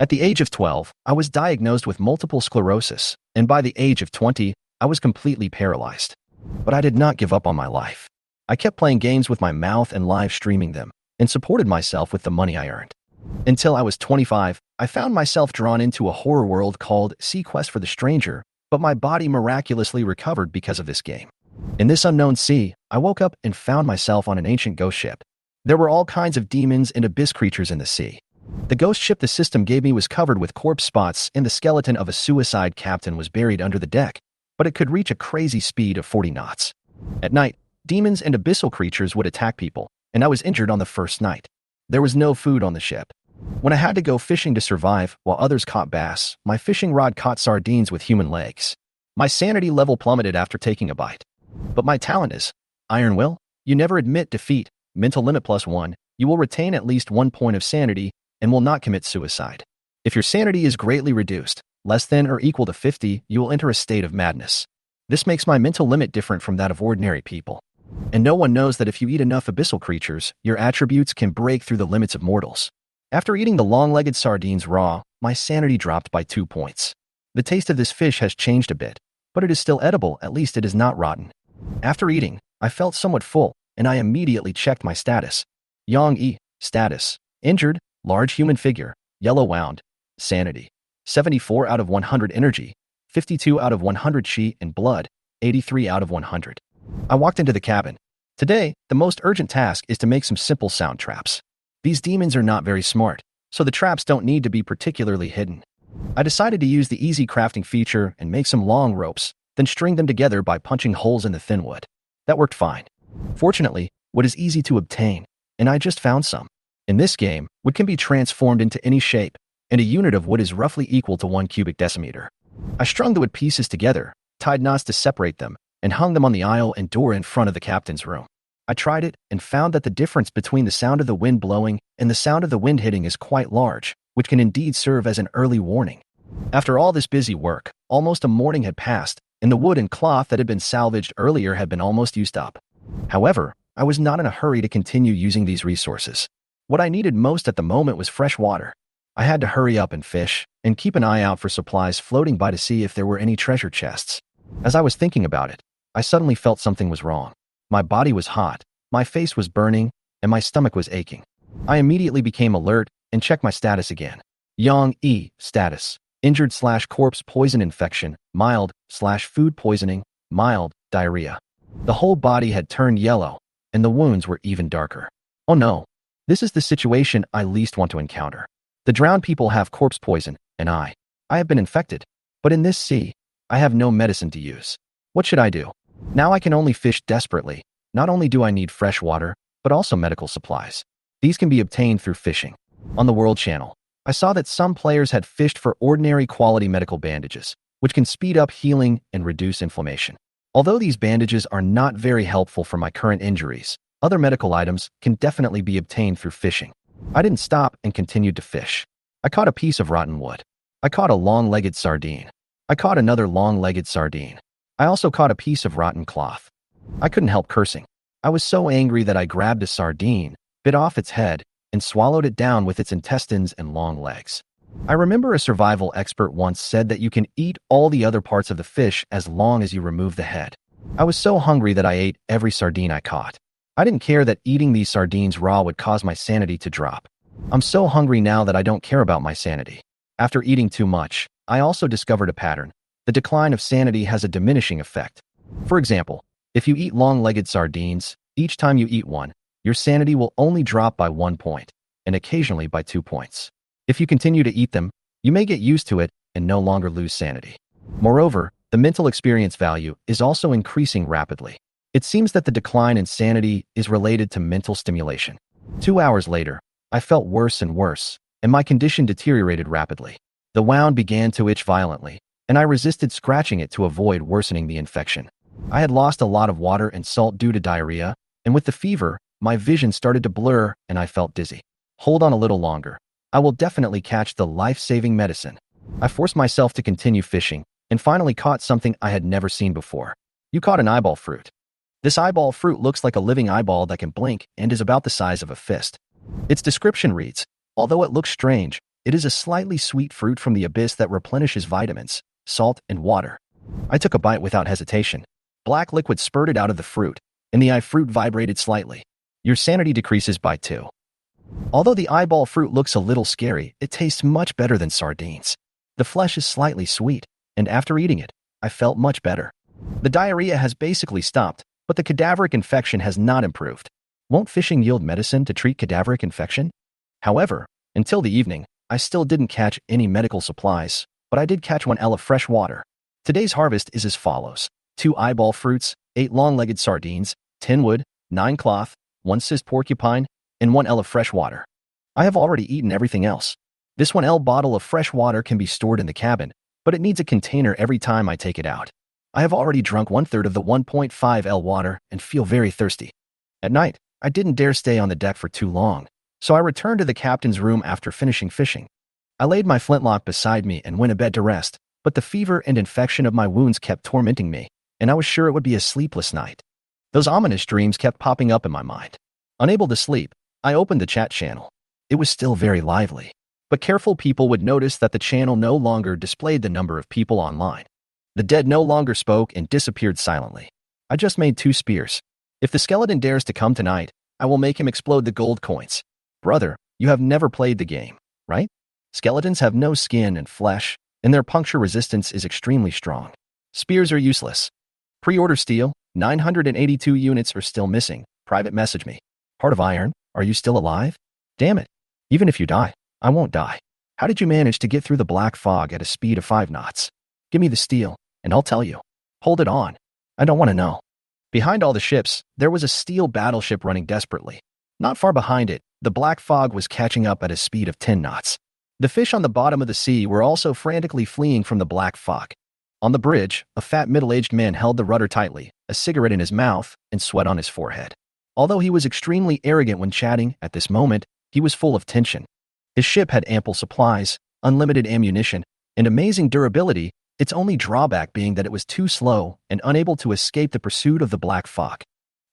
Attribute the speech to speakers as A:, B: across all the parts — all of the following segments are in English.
A: At the age of 12, I was diagnosed with multiple sclerosis, and by the age of 20, I was completely paralyzed. But I did not give up on my life. I kept playing games with my mouth and live streaming them, and supported myself with the money I earned. Until I was 25, I found myself drawn into a horror world called Sea Quest for the Stranger, but my body miraculously recovered because of this game. In this unknown sea, I woke up and found myself on an ancient ghost ship. There were all kinds of demons and abyss creatures in the sea. The ghost ship the system gave me was covered with corpse spots, and the skeleton of a suicide captain was buried under the deck, but it could reach a crazy speed of 40 knots. At night, demons and abyssal creatures would attack people, and I was injured on the first night. There was no food on the ship. When I had to go fishing to survive while others caught bass, my fishing rod caught sardines with human legs. My sanity level plummeted after taking a bite. But my talent is iron will. You never admit defeat, mental limit +1, you will retain at least 1 point of sanity and will not commit suicide. If your sanity is greatly reduced, less than or equal to 50, you will enter a state of madness. This makes my mental limit different from that of ordinary people. And no one knows that if you eat enough abyssal creatures, your attributes can break through the limits of mortals. After eating the long-legged sardines raw, my sanity dropped by 2 points. The taste of this fish has changed a bit, but it is still edible, at least it is not rotten. After eating, I felt somewhat full, and I immediately checked my status. Yang E, status, injured, large human figure, yellow wound, sanity, 74 out of 100 energy, 52 out of 100 chi and blood, 83 out of 100. I walked into the cabin. Today, the most urgent task is to make some simple sound traps. These demons are not very smart, so the traps don't need to be particularly hidden. I decided to use the easy crafting feature and make some long ropes, then string them together by punching holes in the thin wood. That worked fine. Fortunately, wood is easy to obtain, and I just found some. In this game, wood can be transformed into any shape, and a unit of wood is roughly equal to 1 cubic decimeter. I strung the wood pieces together, tied knots to separate them, and hung them on the aisle and door in front of the captain's room. I tried it and found that the difference between the sound of the wind blowing and the sound of the wind hitting is quite large, which can indeed serve as an early warning. After all this busy work, almost a morning had passed, and the wood and cloth that had been salvaged earlier had been almost used up. However, I was not in a hurry to continue using these resources. What I needed most at the moment was fresh water. I had to hurry up and fish, and keep an eye out for supplies floating by to see if there were any treasure chests. As I was thinking about it, I suddenly felt something was wrong. My body was hot, my face was burning, and my stomach was aching. I immediately became alert and checked my status again. Yang E, status, injured/corpse poison infection, mild/food poisoning, mild, diarrhea. The whole body had turned yellow, and the wounds were even darker. Oh no, this is the situation I least want to encounter. The drowned people have corpse poison, and I have been infected. But in this sea, I have no medicine to use. What should I do? Now I can only fish desperately. Not only do I need fresh water, but also medical supplies. These can be obtained through fishing. On the World Channel, I saw that some players had fished for ordinary quality medical bandages, which can speed up healing and reduce inflammation. Although these bandages are not very helpful for my current injuries, other medical items can definitely be obtained through fishing. I didn't stop and continued to fish. I caught a piece of rotten wood. I caught a long-legged sardine. I caught another long-legged sardine. I also caught a piece of rotten cloth. I couldn't help cursing. I was so angry that I grabbed a sardine, bit off its head, and swallowed it down with its intestines and long legs. I remember a survival expert once said that you can eat all the other parts of the fish as long as you remove the head. I was so hungry that I ate every sardine I caught. I didn't care that eating these sardines raw would cause my sanity to drop. I'm so hungry now that I don't care about my sanity. After eating too much, I also discovered a pattern. The decline of sanity has a diminishing effect. For example, if you eat long-legged sardines, each time you eat one, your sanity will only drop by 1 point, and occasionally by 2 points. If you continue to eat them, you may get used to it and no longer lose sanity. Moreover, the mental experience value is also increasing rapidly. It seems that the decline in sanity is related to mental stimulation. 2 hours later, I felt worse and worse, and my condition deteriorated rapidly. The wound began to itch violently, and I resisted scratching it to avoid worsening the infection. I had lost a lot of water and salt due to diarrhea, and with the fever, my vision started to blur and I felt dizzy. Hold on a little longer. I will definitely catch the life-saving medicine. I forced myself to continue fishing, and finally caught something I had never seen before. You caught an eyeball fruit. This eyeball fruit looks like a living eyeball that can blink and is about the size of a fist. Its description reads, although it looks strange, It is a slightly sweet fruit from the abyss that replenishes vitamins, salt, and water. I took a bite without hesitation. Black liquid spurted out of the fruit, and the eye fruit vibrated slightly. Your sanity decreases by 2. Although the eyeball fruit looks a little scary, it tastes much better than sardines. The flesh is slightly sweet, and after eating it, I felt much better. The diarrhea has basically stopped, but the cadaveric infection has not improved. Won't fishing yield medicine to treat cadaveric infection? However, until the evening, I still didn't catch any medical supplies, but I did catch 1 ell of fresh water. Today's harvest is as follows: 2 eyeball fruits, 8 long-legged sardines, 10 wood, 9 cloth, 1 sized porcupine, and 1 ell of fresh water. I have already eaten everything else. This 1 ell bottle of fresh water can be stored in the cabin, but it needs a container every time I take it out. I have already drunk 1/3 of the 1.5 ell water and feel very thirsty. At night, I didn't dare stay on the deck for too long, so I returned to the captain's room after finishing fishing. I laid my flintlock beside me and went to bed to rest, but the fever and infection of my wounds kept tormenting me, and I was sure it would be a sleepless night. Those ominous dreams kept popping up in my mind. Unable to sleep, I opened the chat channel. It was still very lively, but careful people would notice that the channel no longer displayed the number of people online. The dead no longer spoke and disappeared silently. I just made 2 spears. If the skeleton dares to come tonight, I will make him explode the gold coins. Brother, you have never played the game, right? Skeletons have no skin and flesh, and their puncture resistance is extremely strong. Spears are useless. Pre-order steel, 982 units are still missing. Private message me. Heart of Iron, are you still alive? Damn it. Even if you die, I won't die. How did you manage to get through the black fog at a speed of 5 knots? Give me the steel, and I'll tell you. Hold it on. I don't want to know. Behind all the ships, there was a steel battleship running desperately. Not far behind it, the black fog was catching up at a speed of 10 knots. The fish on the bottom of the sea were also frantically fleeing from the black fog. On the bridge, a fat middle-aged man held the rudder tightly, a cigarette in his mouth, and sweat on his forehead. Although he was extremely arrogant when chatting, at this moment, he was full of tension. His ship had ample supplies, unlimited ammunition, and amazing durability, its only drawback being that it was too slow and unable to escape the pursuit of the black fog.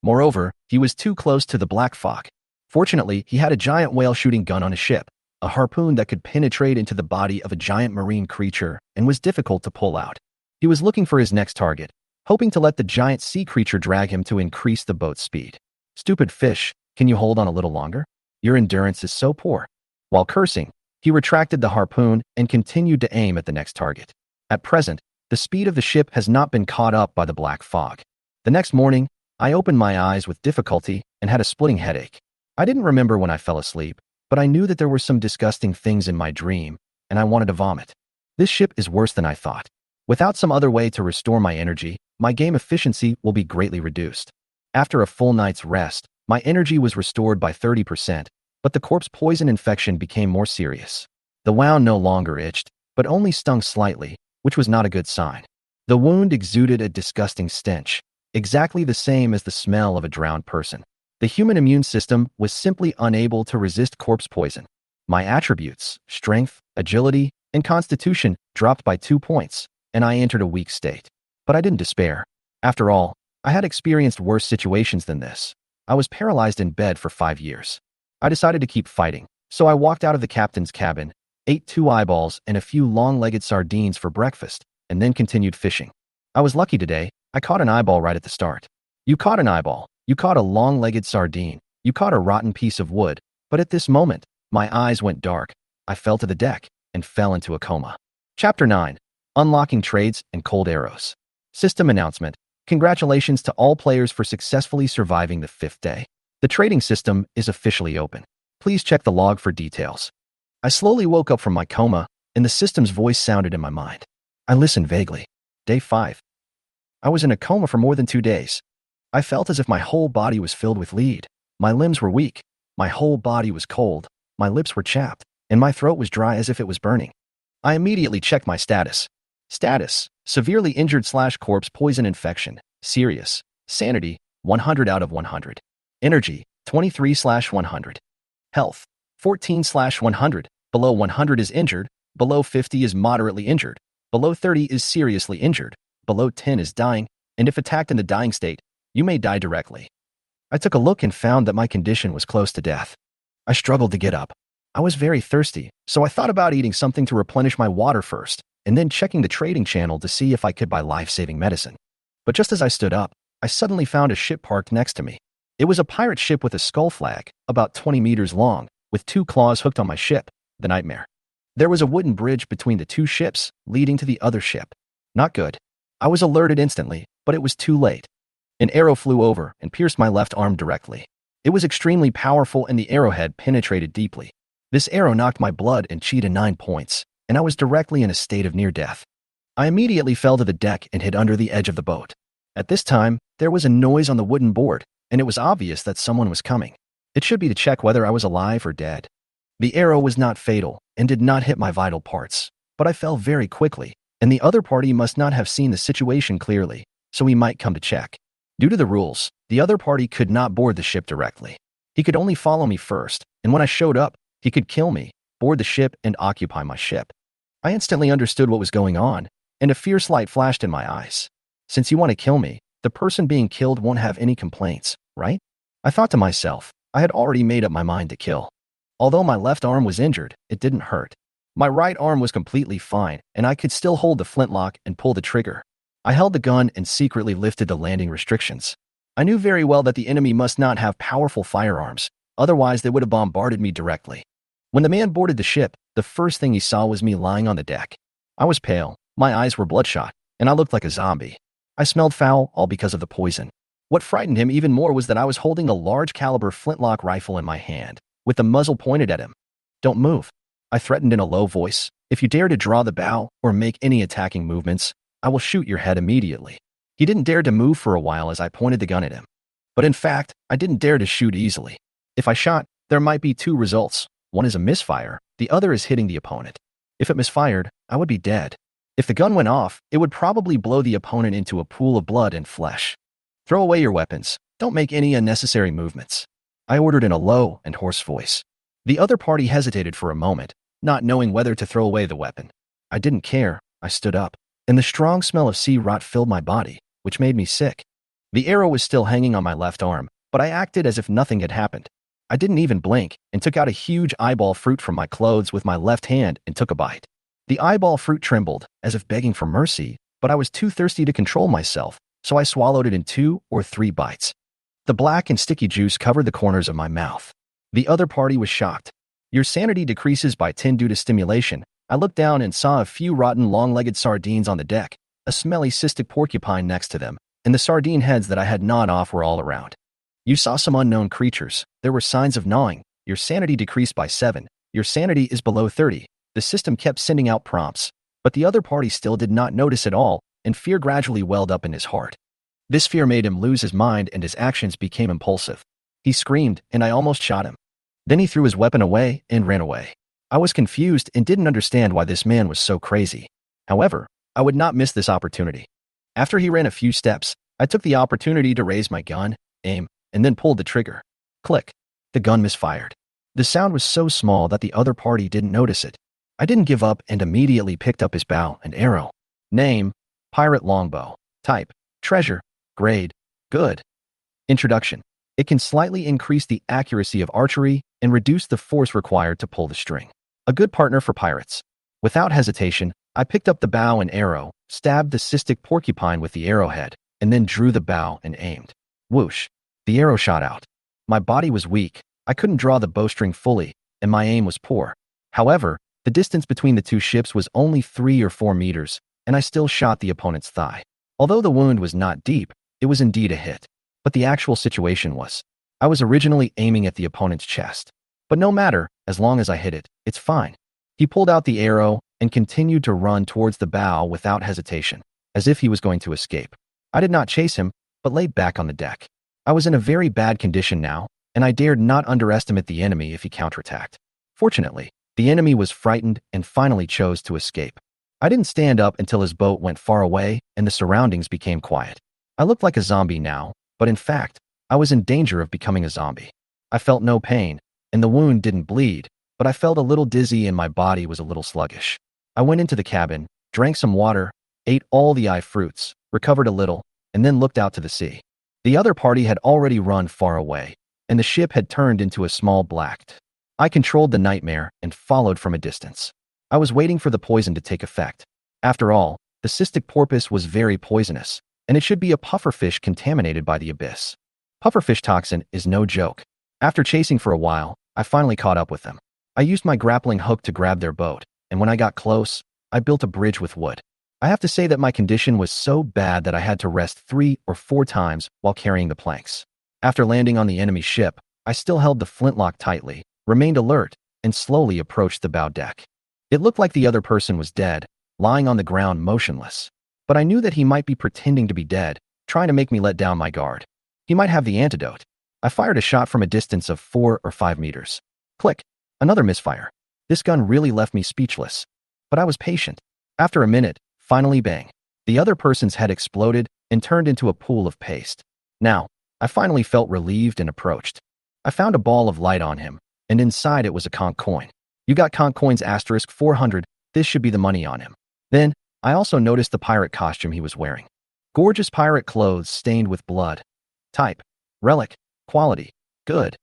A: Moreover, he was too close to the black fog. Fortunately, he had a giant whale shooting gun on his ship, a harpoon that could penetrate into the body of a giant marine creature and was difficult to pull out. He was looking for his next target, hoping to let the giant sea creature drag him to increase the boat's speed. Stupid fish, can you hold on a little longer? Your endurance is so poor. While cursing, he retracted the harpoon and continued to aim at the next target. At present, the speed of the ship has not been caught up by the black fog. The next morning, I opened my eyes with difficulty and had a splitting headache. I didn't remember when I fell asleep, but I knew that there were some disgusting things in my dream, and I wanted to vomit. This ship is worse than I thought. Without some other way to restore my energy, my game efficiency will be greatly reduced. After a full night's rest, my energy was restored by 30%, but the corpse poison infection became more serious. The wound no longer itched, but only stung slightly, which was not a good sign. The wound exuded a disgusting stench, exactly the same as the smell of a drowned person. The human immune system was simply unable to resist corpse poison. My attributes, strength, agility, and constitution dropped by 2 points, and I entered a weak state. But I didn't despair. After all, I had experienced worse situations than this. I was paralyzed in bed for 5 years. I decided to keep fighting, so I walked out of the captain's cabin, ate 2 eyeballs and a few long-legged sardines for breakfast, and then continued fishing. I was lucky today. I caught an eyeball right at the start. You caught an eyeball. You caught a long-legged sardine. You caught a rotten piece of wood. But at this moment, my eyes went dark. I fell to the deck and fell into a coma. Chapter 9. Unlocking Trades and Cold Arrows. System announcement. Congratulations to all players for successfully surviving the 5th day. The trading system is officially open. Please check the log for details. I slowly woke up from my coma, and the system's voice sounded in my mind. I listened vaguely. Day 5. I was in a coma for more than 2 days. I felt as if my whole body was filled with lead. My limbs were weak. My whole body was cold. My lips were chapped, and my throat was dry as if it was burning. I immediately checked my status. Status: severely injured / corpse poison infection. Serious. Sanity: 100 out of 100. Energy: 23/100. Health: 14/100. Below 100 is injured. Below 50 is moderately injured. Below 30 is seriously injured. Below 10 is dying, and if attacked in the dying state, you may die directly. I took a look and found that my condition was close to death. I struggled to get up. I was very thirsty, so I thought about eating something to replenish my water first, and then checking the trading channel to see if I could buy life-saving medicine. But just as I stood up, I suddenly found a ship parked next to me. It was a pirate ship with a skull flag, about 20 meters long, with 2 claws hooked on my ship, the Nightmare. There was a wooden bridge between the 2 ships, leading to the other ship. Not good. I was alerted instantly, but it was too late. An arrow flew over and pierced my left arm directly. It was extremely powerful and the arrowhead penetrated deeply. This arrow knocked my blood and chi to 9 points, and I was directly in a state of near death. I immediately fell to the deck and hid under the edge of the boat. At this time, there was a noise on the wooden board, and it was obvious that someone was coming. It should be to check whether I was alive or dead. The arrow was not fatal and did not hit my vital parts, but I fell very quickly, and the other party must not have seen the situation clearly, so he might come to check. Due to the rules, the other party could not board the ship directly. He could only follow me first, and when I showed up, he could kill me, board the ship, and occupy my ship. I instantly understood what was going on, and a fierce light flashed in my eyes. Since you want to kill me, the person being killed won't have any complaints, right? I thought to myself, I had already made up my mind to kill. Although my left arm was injured, it didn't hurt. My right arm was completely fine, and I could still hold the flintlock and pull the trigger. I held the gun and secretly lifted the landing restrictions. I knew very well that the enemy must not have powerful firearms, otherwise they would have bombarded me directly. When the man boarded the ship, the first thing he saw was me lying on the deck. I was pale, my eyes were bloodshot, and I looked like a zombie. I smelled foul, all because of the poison. What frightened him even more was that I was holding a large caliber flintlock rifle in my hand, with the muzzle pointed at him. "Don't move," I threatened in a low voice. "If you dare to draw the bow or make any attacking movements, I will shoot your head immediately." He didn't dare to move for a while as I pointed the gun at him. But in fact, I didn't dare to shoot easily. If I shot, there might be 2 results. One is a misfire, the other is hitting the opponent. If it misfired, I would be dead. If the gun went off, it would probably blow the opponent into a pool of blood and flesh. "Throw away your weapons. Don't make any unnecessary movements," I ordered in a low and hoarse voice. The other party hesitated for a moment, not knowing whether to throw away the weapon. I didn't care. I stood up, and the strong smell of sea rot filled my body, which made me sick. The arrow was still hanging on my left arm, but I acted as if nothing had happened. I didn't even blink and took out a huge eyeball fruit from my clothes with my left hand and took a bite. The eyeball fruit trembled, as if begging for mercy, but I was too thirsty to control myself, so I swallowed it in 2 or 3 bites. The black and sticky juice covered the corners of my mouth. The other party was shocked. "Your sanity decreases by 10 due to stimulation." I looked down and saw a few rotten long-legged sardines on the deck, a smelly cystic porcupine next to them, and the sardine heads that I had gnawed off were all around. "You saw some unknown creatures. There were signs of gnawing. Your sanity decreased by 7. Your sanity is below 30. The system kept sending out prompts, but the other party still did not notice at all, and fear gradually welled up in his heart. This fear made him lose his mind and his actions became impulsive. He screamed, and I almost shot him. Then he threw his weapon away and ran away. I was confused and didn't understand why this man was so crazy. However, I would not miss this opportunity. After he ran a few steps, I took the opportunity to raise my gun, aim, and then pulled the trigger. Click. The gun misfired. The sound was so small that the other party didn't notice it. I didn't give up and immediately picked up his bow and arrow. Name: Pirate Longbow. Type: Treasure. Grade: Good. Introduction: It can slightly increase the accuracy of archery and reduce the force required to pull the string. A good partner for pirates. Without hesitation, I picked up the bow and arrow, stabbed the cystic porcupine with the arrowhead, and then drew the bow and aimed. Whoosh! The arrow shot out. My body was weak, I couldn't draw the bowstring fully, and my aim was poor. However, the distance between the 2 ships was only 3 or 4 meters, and I still shot the opponent's thigh. Although the wound was not deep, it was indeed a hit. But the actual situation was, I was originally aiming at the opponent's chest. But no matter, as long as I hit it, it's fine. He pulled out the arrow and continued to run towards the bow without hesitation, as if he was going to escape. I did not chase him, but lay back on the deck. I was in a very bad condition now, and I dared not underestimate the enemy if he counterattacked. Fortunately, the enemy was frightened and finally chose to escape. I didn't stand up until his boat went far away and the surroundings became quiet. I looked like a zombie now, but in fact, I was in danger of becoming a zombie. I felt no pain, and the wound didn't bleed, but I felt a little dizzy and my body was a little sluggish. I went into the cabin, drank some water, ate all the eye fruits, recovered a little, and then looked out to the sea. The other party had already run far away, and the ship had turned into a small black I controlled the nightmare and followed from a distance. I was waiting for the poison to take effect. After all, the cystic porpoise was very poisonous, and it should be a pufferfish contaminated by the abyss. Pufferfish toxin is no joke. After chasing for a while, I finally caught up with them. I used my grappling hook to grab their boat, and when I got close, I built a bridge with wood. I have to say that my condition was so bad that I had to rest 3 or 4 times while carrying the planks. After landing on the enemy ship, I still held the flintlock tightly, remained alert, and slowly approached the bow deck. It looked like the other person was dead, lying on the ground motionless. But I knew that he might be pretending to be dead, trying to make me let down my guard. He might have the antidote. I fired a shot from a distance of 4 or 5 meters. Click. Another misfire. This gun really left me speechless. But I was patient. After a minute, finally bang. The other person's head exploded and turned into a pool of paste. Now, I finally felt relieved and approached. I found a ball of light on him, and inside it was a conch coin. You got conch coins *400, this should be the money on him. Then, I also noticed the pirate costume he was wearing. Gorgeous pirate clothes stained with blood. Type. Relic. Quality. Good.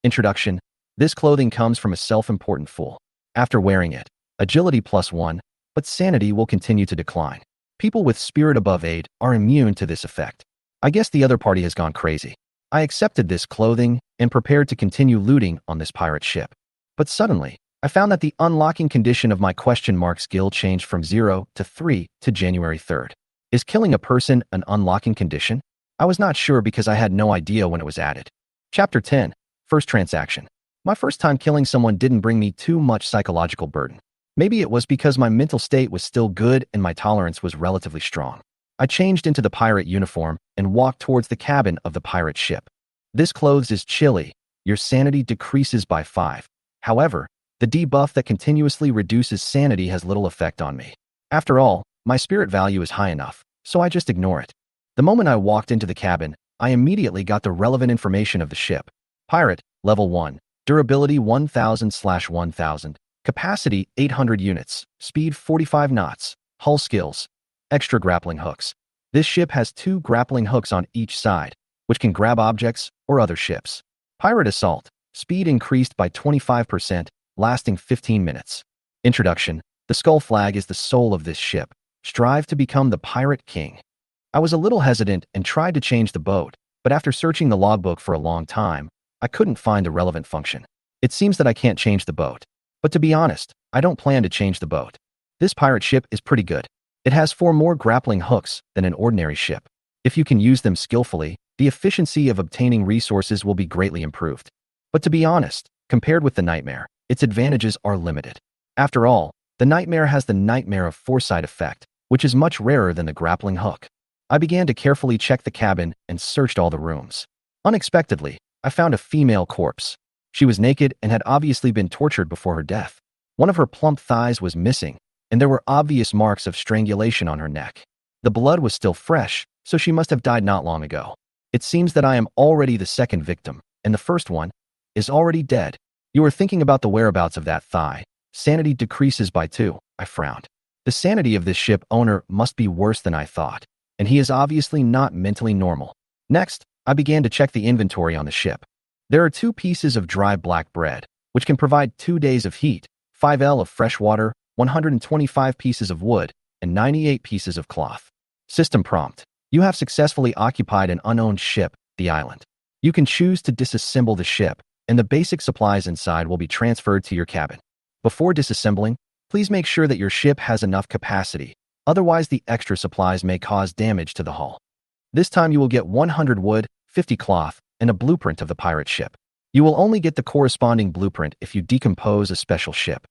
A: Introduction. This clothing comes from a self-important fool. After wearing it, agility +1, but sanity will continue to decline. People with spirit above 8 are immune to this effect. I guess the other party has gone crazy. I accepted this clothing and prepared to continue looting on this pirate ship. But suddenly, I found that the unlocking condition of my question mark skill changed from 0 to 3 to January 3rd. Is killing a person an unlocking condition? I was not sure because I had no idea when it was added. Chapter 10. First transaction. My first time killing someone didn't bring me too much psychological burden. Maybe it was because my mental state was still good and my tolerance was relatively strong. I changed into the pirate uniform and walked towards the cabin of the pirate ship. This clothes is chilly. Your sanity decreases by 5. However, the debuff that continuously reduces sanity has little effect on me. After all, my spirit value is high enough, so I just ignore it. The moment I walked into the cabin, I immediately got the relevant information of the ship. Pirate, level 1, durability 1000/1000, capacity 800 units, speed 45 knots, hull skills, extra grappling hooks. This ship has 2 grappling hooks on each side, which can grab objects or other ships. Pirate assault, speed increased by 25%, lasting 15 minutes. Introduction. The skull flag is the soul of this ship. Strive to become the pirate king. I was a little hesitant and tried to change the boat, but after searching the logbook for a long time, I couldn't find the relevant function. It seems that I can't change the boat. But to be honest, I don't plan to change the boat. This pirate ship is pretty good. It has 4 more grappling hooks than an ordinary ship. If you can use them skillfully, the efficiency of obtaining resources will be greatly improved. But to be honest, compared with the Nightmare, its advantages are limited. After all, the Nightmare has the Nightmare of Foresight effect, which is much rarer than the grappling hook. I began to carefully check the cabin and searched all the rooms. Unexpectedly, I found a female corpse. She was naked and had obviously been tortured before her death. One of her plump thighs was missing, and there were obvious marks of strangulation on her neck. The blood was still fresh, so she must have died not long ago. It seems that I am already the second victim, and the first one is already dead. You are thinking about the whereabouts of that thigh. Sanity decreases by 2, I frowned. The sanity of this ship owner must be worse than I thought, and he is obviously not mentally normal. Next, I began to check the inventory on the ship. There are 2 pieces of dry black bread, which can provide 2 days of heat, 5L of fresh water, 125 pieces of wood, and 98 pieces of cloth. System prompt. You have successfully occupied an unowned ship, the island. You can choose to disassemble the ship, and the basic supplies inside will be transferred to your cabin. Before disassembling, please make sure that your ship has enough capacity, otherwise the extra supplies may cause damage to the hull. This time you will get 100 wood, 50 cloth, and a blueprint of the pirate ship. You will only get the corresponding blueprint if you decompose a special ship.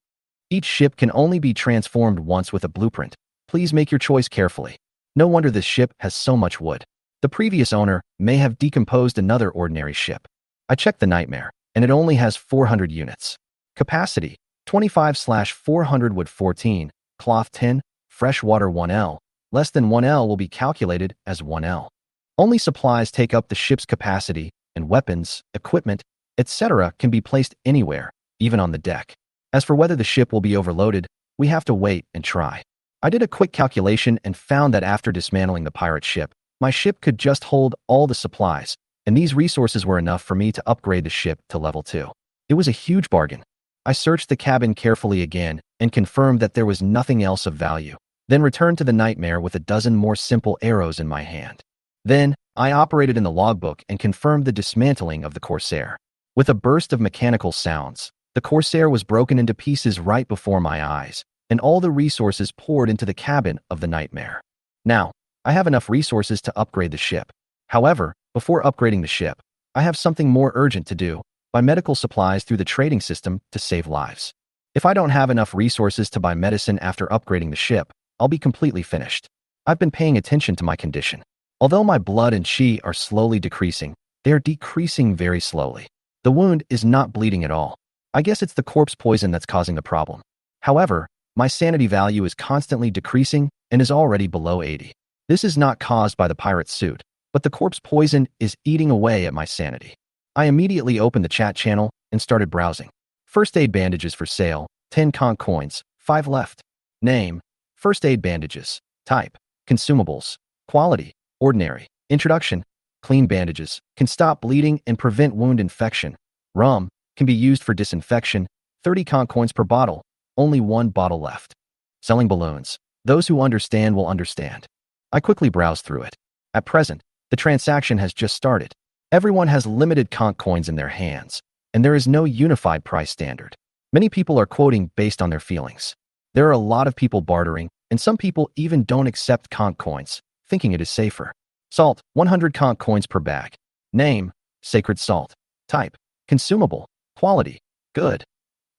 A: Each ship can only be transformed once with a blueprint. Please make your choice carefully. No wonder this ship has so much wood. The previous owner may have decomposed another ordinary ship. I checked the Nightmare, and it only has 400 units. Capacity, 25/400 wood 14, cloth 10, fresh water 1L. Less than 1L will be calculated as 1L. Only supplies take up the ship's capacity, and weapons, equipment, etc. can be placed anywhere, even on the deck. As for whether the ship will be overloaded, we have to wait and try. I did a quick calculation and found that after dismantling the pirate ship, my ship could just hold all the supplies, and these resources were enough for me to upgrade the ship to level 2. It was a huge bargain. I searched the cabin carefully again and confirmed that there was nothing else of value, then returned to the nightmare with a dozen more simple arrows in my hand. Then, I operated in the logbook and confirmed the dismantling of the Corsair. With a burst of mechanical sounds, the Corsair was broken into pieces right before my eyes, and all the resources poured into the cabin of the nightmare. Now, I have enough resources to upgrade the ship. However, before upgrading the ship, I have something more urgent to do: buy medical supplies through the trading system to save lives. If I don't have enough resources to buy medicine after upgrading the ship, I'll be completely finished. I've been paying attention to my condition. Although my blood and chi are slowly decreasing, they are decreasing very slowly. The wound is not bleeding at all. I guess it's the corpse poison that's causing the problem. However, my sanity value is constantly decreasing and is already below 80. This is not caused by the pirate's suit, but the corpse poison is eating away at my sanity. I immediately opened the chat channel and started browsing. First aid bandages for sale, 10 conch coins, 5 left. Name: first aid bandages. Type: consumables. Quality: ordinary. Introduction: clean bandages can stop bleeding and prevent wound infection. Rum can be used for disinfection. 30 conch coins per bottle. Only 1 bottle left. Selling balloons. Those who understand will understand. I quickly browsed through it. At present, the transaction has just started. Everyone has limited conch coins in their hands, and there is no unified price standard. Many people are quoting based on their feelings. There are a lot of people bartering, and some people even don't accept conch coins, thinking it is safer. Salt: 100 conch coins per bag. Name: sacred salt. Type: consumable. Quality: good.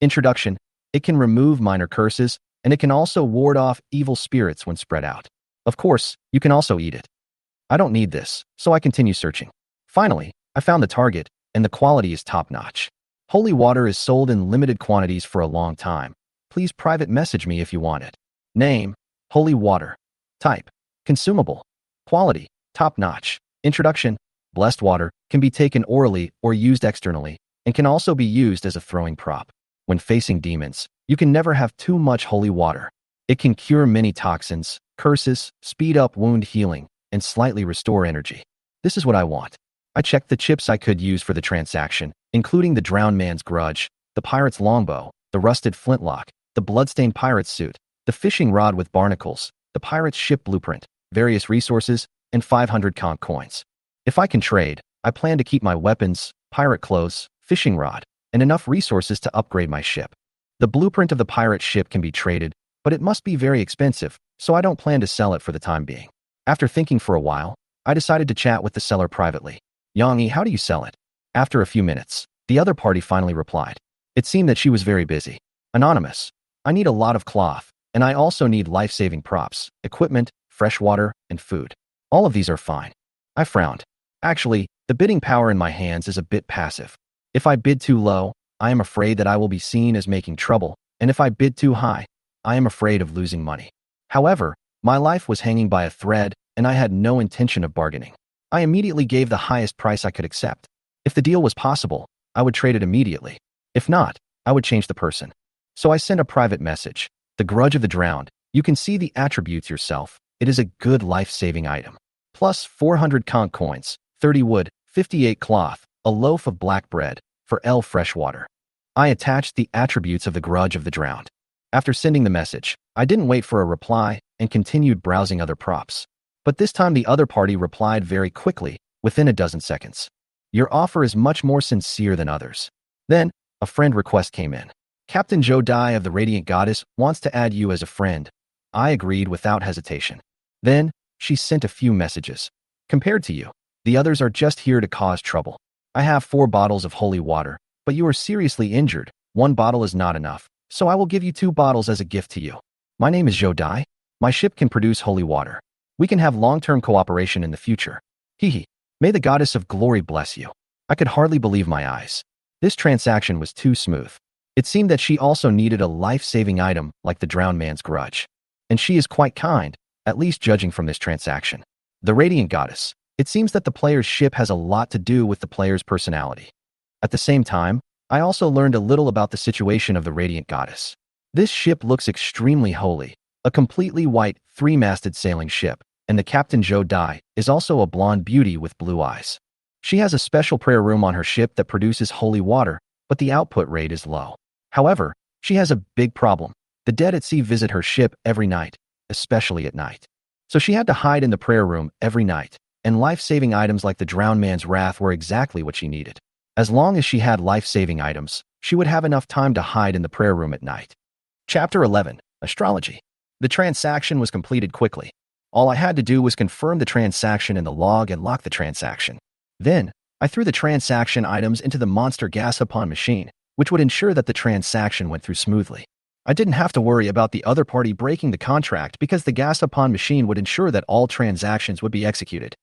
A: Introduction: it can remove minor curses, and it can also ward off evil spirits when spread out. Of course, you can also eat it. I don't need this, so I continue searching. Finally, I found the target, and the quality is top-notch. Holy water is sold in limited quantities for a long time. Please private message me if you want it. Name: holy water. Type: consumable. Quality: top-notch. Introduction: blessed water can be taken orally or used externally, and can also be used as a throwing prop. When facing demons, you can never have too much holy water. It can cure many toxins, curses, speed up wound healing, and slightly restore energy. This is what I want. I checked the chips I could use for the transaction, including the drowned man's grudge, the pirate's longbow, the rusted flintlock, the bloodstained pirate's suit, the fishing rod with barnacles, the pirate's ship blueprint, various resources, and 500 conch coins. If I can trade, I plan to keep my weapons, pirate clothes, fishing rod, and enough resources to upgrade my ship. The blueprint of the pirate ship can be traded, but it must be very expensive, so I don't plan to sell it for the time being. After thinking for a while, I decided to chat with the seller privately. Yangi, how do you sell it? After a few minutes, the other party finally replied. It seemed that she was very busy. Anonymous: I need a lot of cloth, and I also need life-saving props, equipment, fresh water, and food. All of these are fine. I frowned. Actually, the bidding power in my hands is a bit passive. If I bid too low, I am afraid that I will be seen as making trouble, and if I bid too high, I am afraid of losing money. However, my life was hanging by a thread, and I had no intention of bargaining. I immediately gave the highest price I could accept. If the deal was possible, I would trade it immediately. If not, I would change the person. So I sent a private message. The grudge of the drowned. You can see the attributes yourself. It is a good life-saving item. Plus 400 conch coins, 30 wood, 58 cloth, a loaf of black bread, for L fresh water. I attached the attributes of the grudge of the drowned. After sending the message, I didn't wait for a reply and continued browsing other props. But this time the other party replied very quickly, within a dozen seconds. Your offer is much more sincere than others. Then, a friend request came in. Captain Joe Dai of the Radiant Goddess wants to add you as a friend. I agreed without hesitation. Then, she sent a few messages. Compared to you, the others are just here to cause trouble. I have 4 bottles of holy water, but you are seriously injured. 1 bottle is not enough, so I will give you 2 bottles as a gift to you. My name is Joe Dai. My ship can produce holy water. We can have long-term cooperation in the future. Hehe. May the goddess of glory bless you. I could hardly believe my eyes. This transaction was too smooth. It seemed that she also needed a life-saving item like the drowned man's grudge. And she is quite kind, at least judging from this transaction. The Radiant Goddess. It seems that the player's ship has a lot to do with the player's personality. At the same time, I also learned a little about the situation of the Radiant Goddess. This ship looks extremely holy, a completely white, 3-masted sailing ship, and the Captain Joe Dai is also a blonde beauty with blue eyes. She has a special prayer room on her ship that produces holy water, but the output rate is low. However, she has a big problem. The dead at sea visit her ship every night, especially at night. So she had to hide in the prayer room every night, and life-saving items like the drowned man's wrath were exactly what she needed. As long as she had life-saving items, she would have enough time to hide in the prayer room at night. Chapter 11. Astrology. The transaction was completed quickly. All I had to do was confirm the transaction in the log and lock the transaction. Then, I threw the transaction items into the monster Gasapon machine, which would ensure that the transaction went through smoothly. I didn't have to worry about the other party breaking the contract because the Gasapon machine would ensure that all transactions would be executed.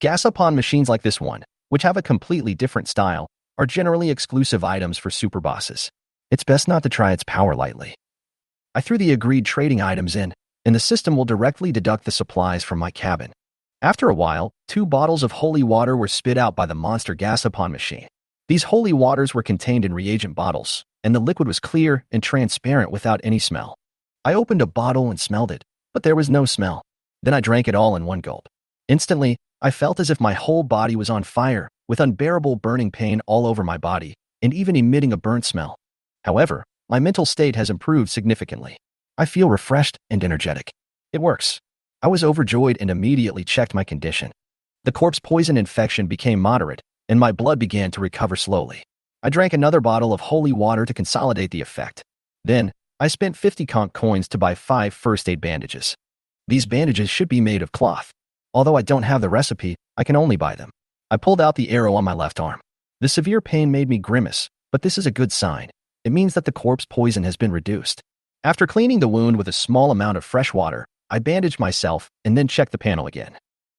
A: Gasapon machines like this one, which have a completely different style, are generally exclusive items for superbosses. It's best not to try its power lightly. I threw the agreed trading items in, and the system will directly deduct the supplies from my cabin. After a while, 2 bottles of holy water were spit out by the monster Gasapon machine. These holy waters were contained in reagent bottles, and the liquid was clear and transparent without any smell. I opened a bottle and smelled it, but there was no smell. Then I drank it all in one gulp. Instantly, I felt as if my whole body was on fire, with unbearable burning pain all over my body, and even emitting a burnt smell. However, my mental state has improved significantly. I feel refreshed and energetic. It works. I was overjoyed and immediately checked my condition. The corpse poison infection became moderate, and my blood began to recover slowly. I drank another bottle of holy water to consolidate the effect. Then, I spent 50 conch coins to buy 5 first aid bandages. These bandages should be made of cloth. Although I don't have the recipe, I can only buy them. I pulled out the arrow on my left arm. The severe pain made me grimace, but this is a good sign. It means that the corpse poison has been reduced. After cleaning the wound with a small amount of fresh water, I bandaged myself and then checked the panel again.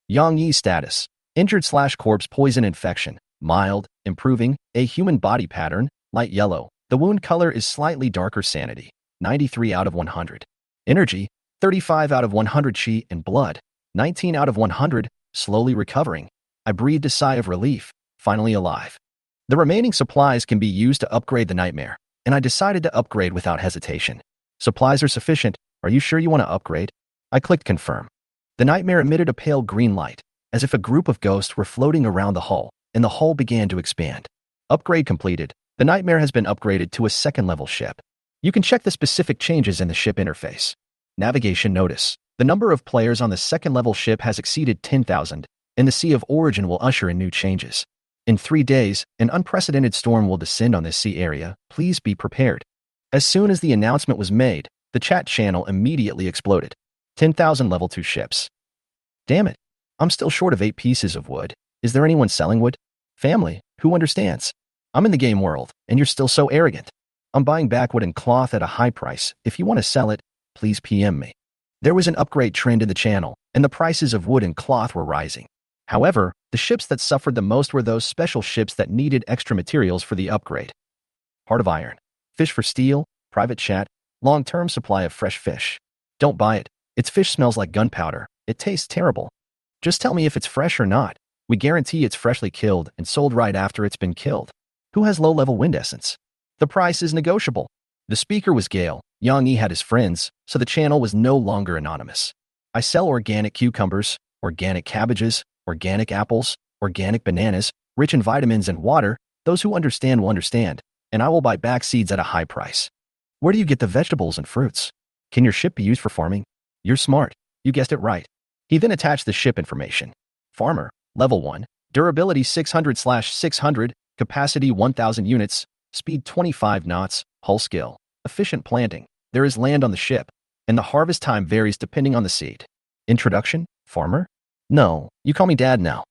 A: Yang Yi status: injured/corpse poison infection, mild, improving, a human body pattern, light yellow. The wound color is slightly darker. Sanity, 93 out of 100. Energy, 35 out of 100. Chi and blood, 19 out of 100, slowly recovering. I breathed a sigh of relief, finally alive. The remaining supplies can be used to upgrade the nightmare, and I decided to upgrade without hesitation. Supplies are sufficient. Are you sure you want to upgrade? I clicked confirm. The nightmare emitted a pale green light, as if a group of ghosts were floating around the hull, and the hull began to expand. Upgrade completed. The nightmare has been upgraded to a second-level ship. You can check the specific changes in the ship interface. Navigation notice: the number of players on the second-level ship has exceeded 10,000, and the Sea of Origin will usher in new changes. In 3 days, an unprecedented storm will descend on this sea area. Please be prepared. As soon as the announcement was made, the chat channel immediately exploded. 10,000 level 2 ships. Damn it. I'm still short of 8 pieces of wood. Is there anyone selling wood? Family, who understands? I'm in the game world, and you're still so arrogant. I'm buying back wood and cloth at a high price. If you want to sell it, please PM me. There was an upgrade trend in the channel, and the prices of wood and cloth were rising. However, the ships that suffered the most were those special ships that needed extra materials for the upgrade. Heart of Iron, fish for steel, private chat, long-term supply of fresh fish. Don't buy it. Its fish smells like gunpowder. It tastes terrible. Just tell me if it's fresh or not. We guarantee it's freshly killed and sold right after it's been killed. Who has low-level wind essence? The price is negotiable. The speaker was Gale. Yang Yi had his friends, so the channel was no longer anonymous. I sell organic cucumbers, organic cabbages, organic apples, organic bananas, rich in vitamins and water. Those who understand will understand, and I will buy back seeds at a high price. Where do you get the vegetables and fruits? Can your ship be used for farming? You're smart. You guessed it right. He then attached the ship information. Farmer, level 1, durability 600/600, capacity 1,000 units, speed 25 knots, hull skill, efficient planting. There is land on the ship, and the harvest time varies depending on the seed. Introduction, farmer? No, you call me Dad now.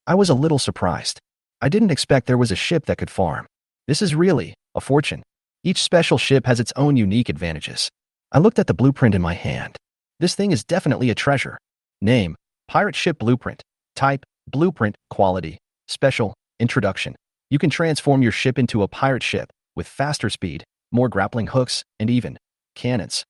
A: I was a little surprised. I didn't expect there was a ship that could farm. This is really a fortune. Each special ship has its own unique advantages. I looked at the blueprint in my hand. This thing is definitely a treasure. Name, Pirate Ship Blueprint. Type, Blueprint. Quality, Special. Introduction. You can transform your ship into a pirate ship, with faster speed, more grappling hooks, and even cannons.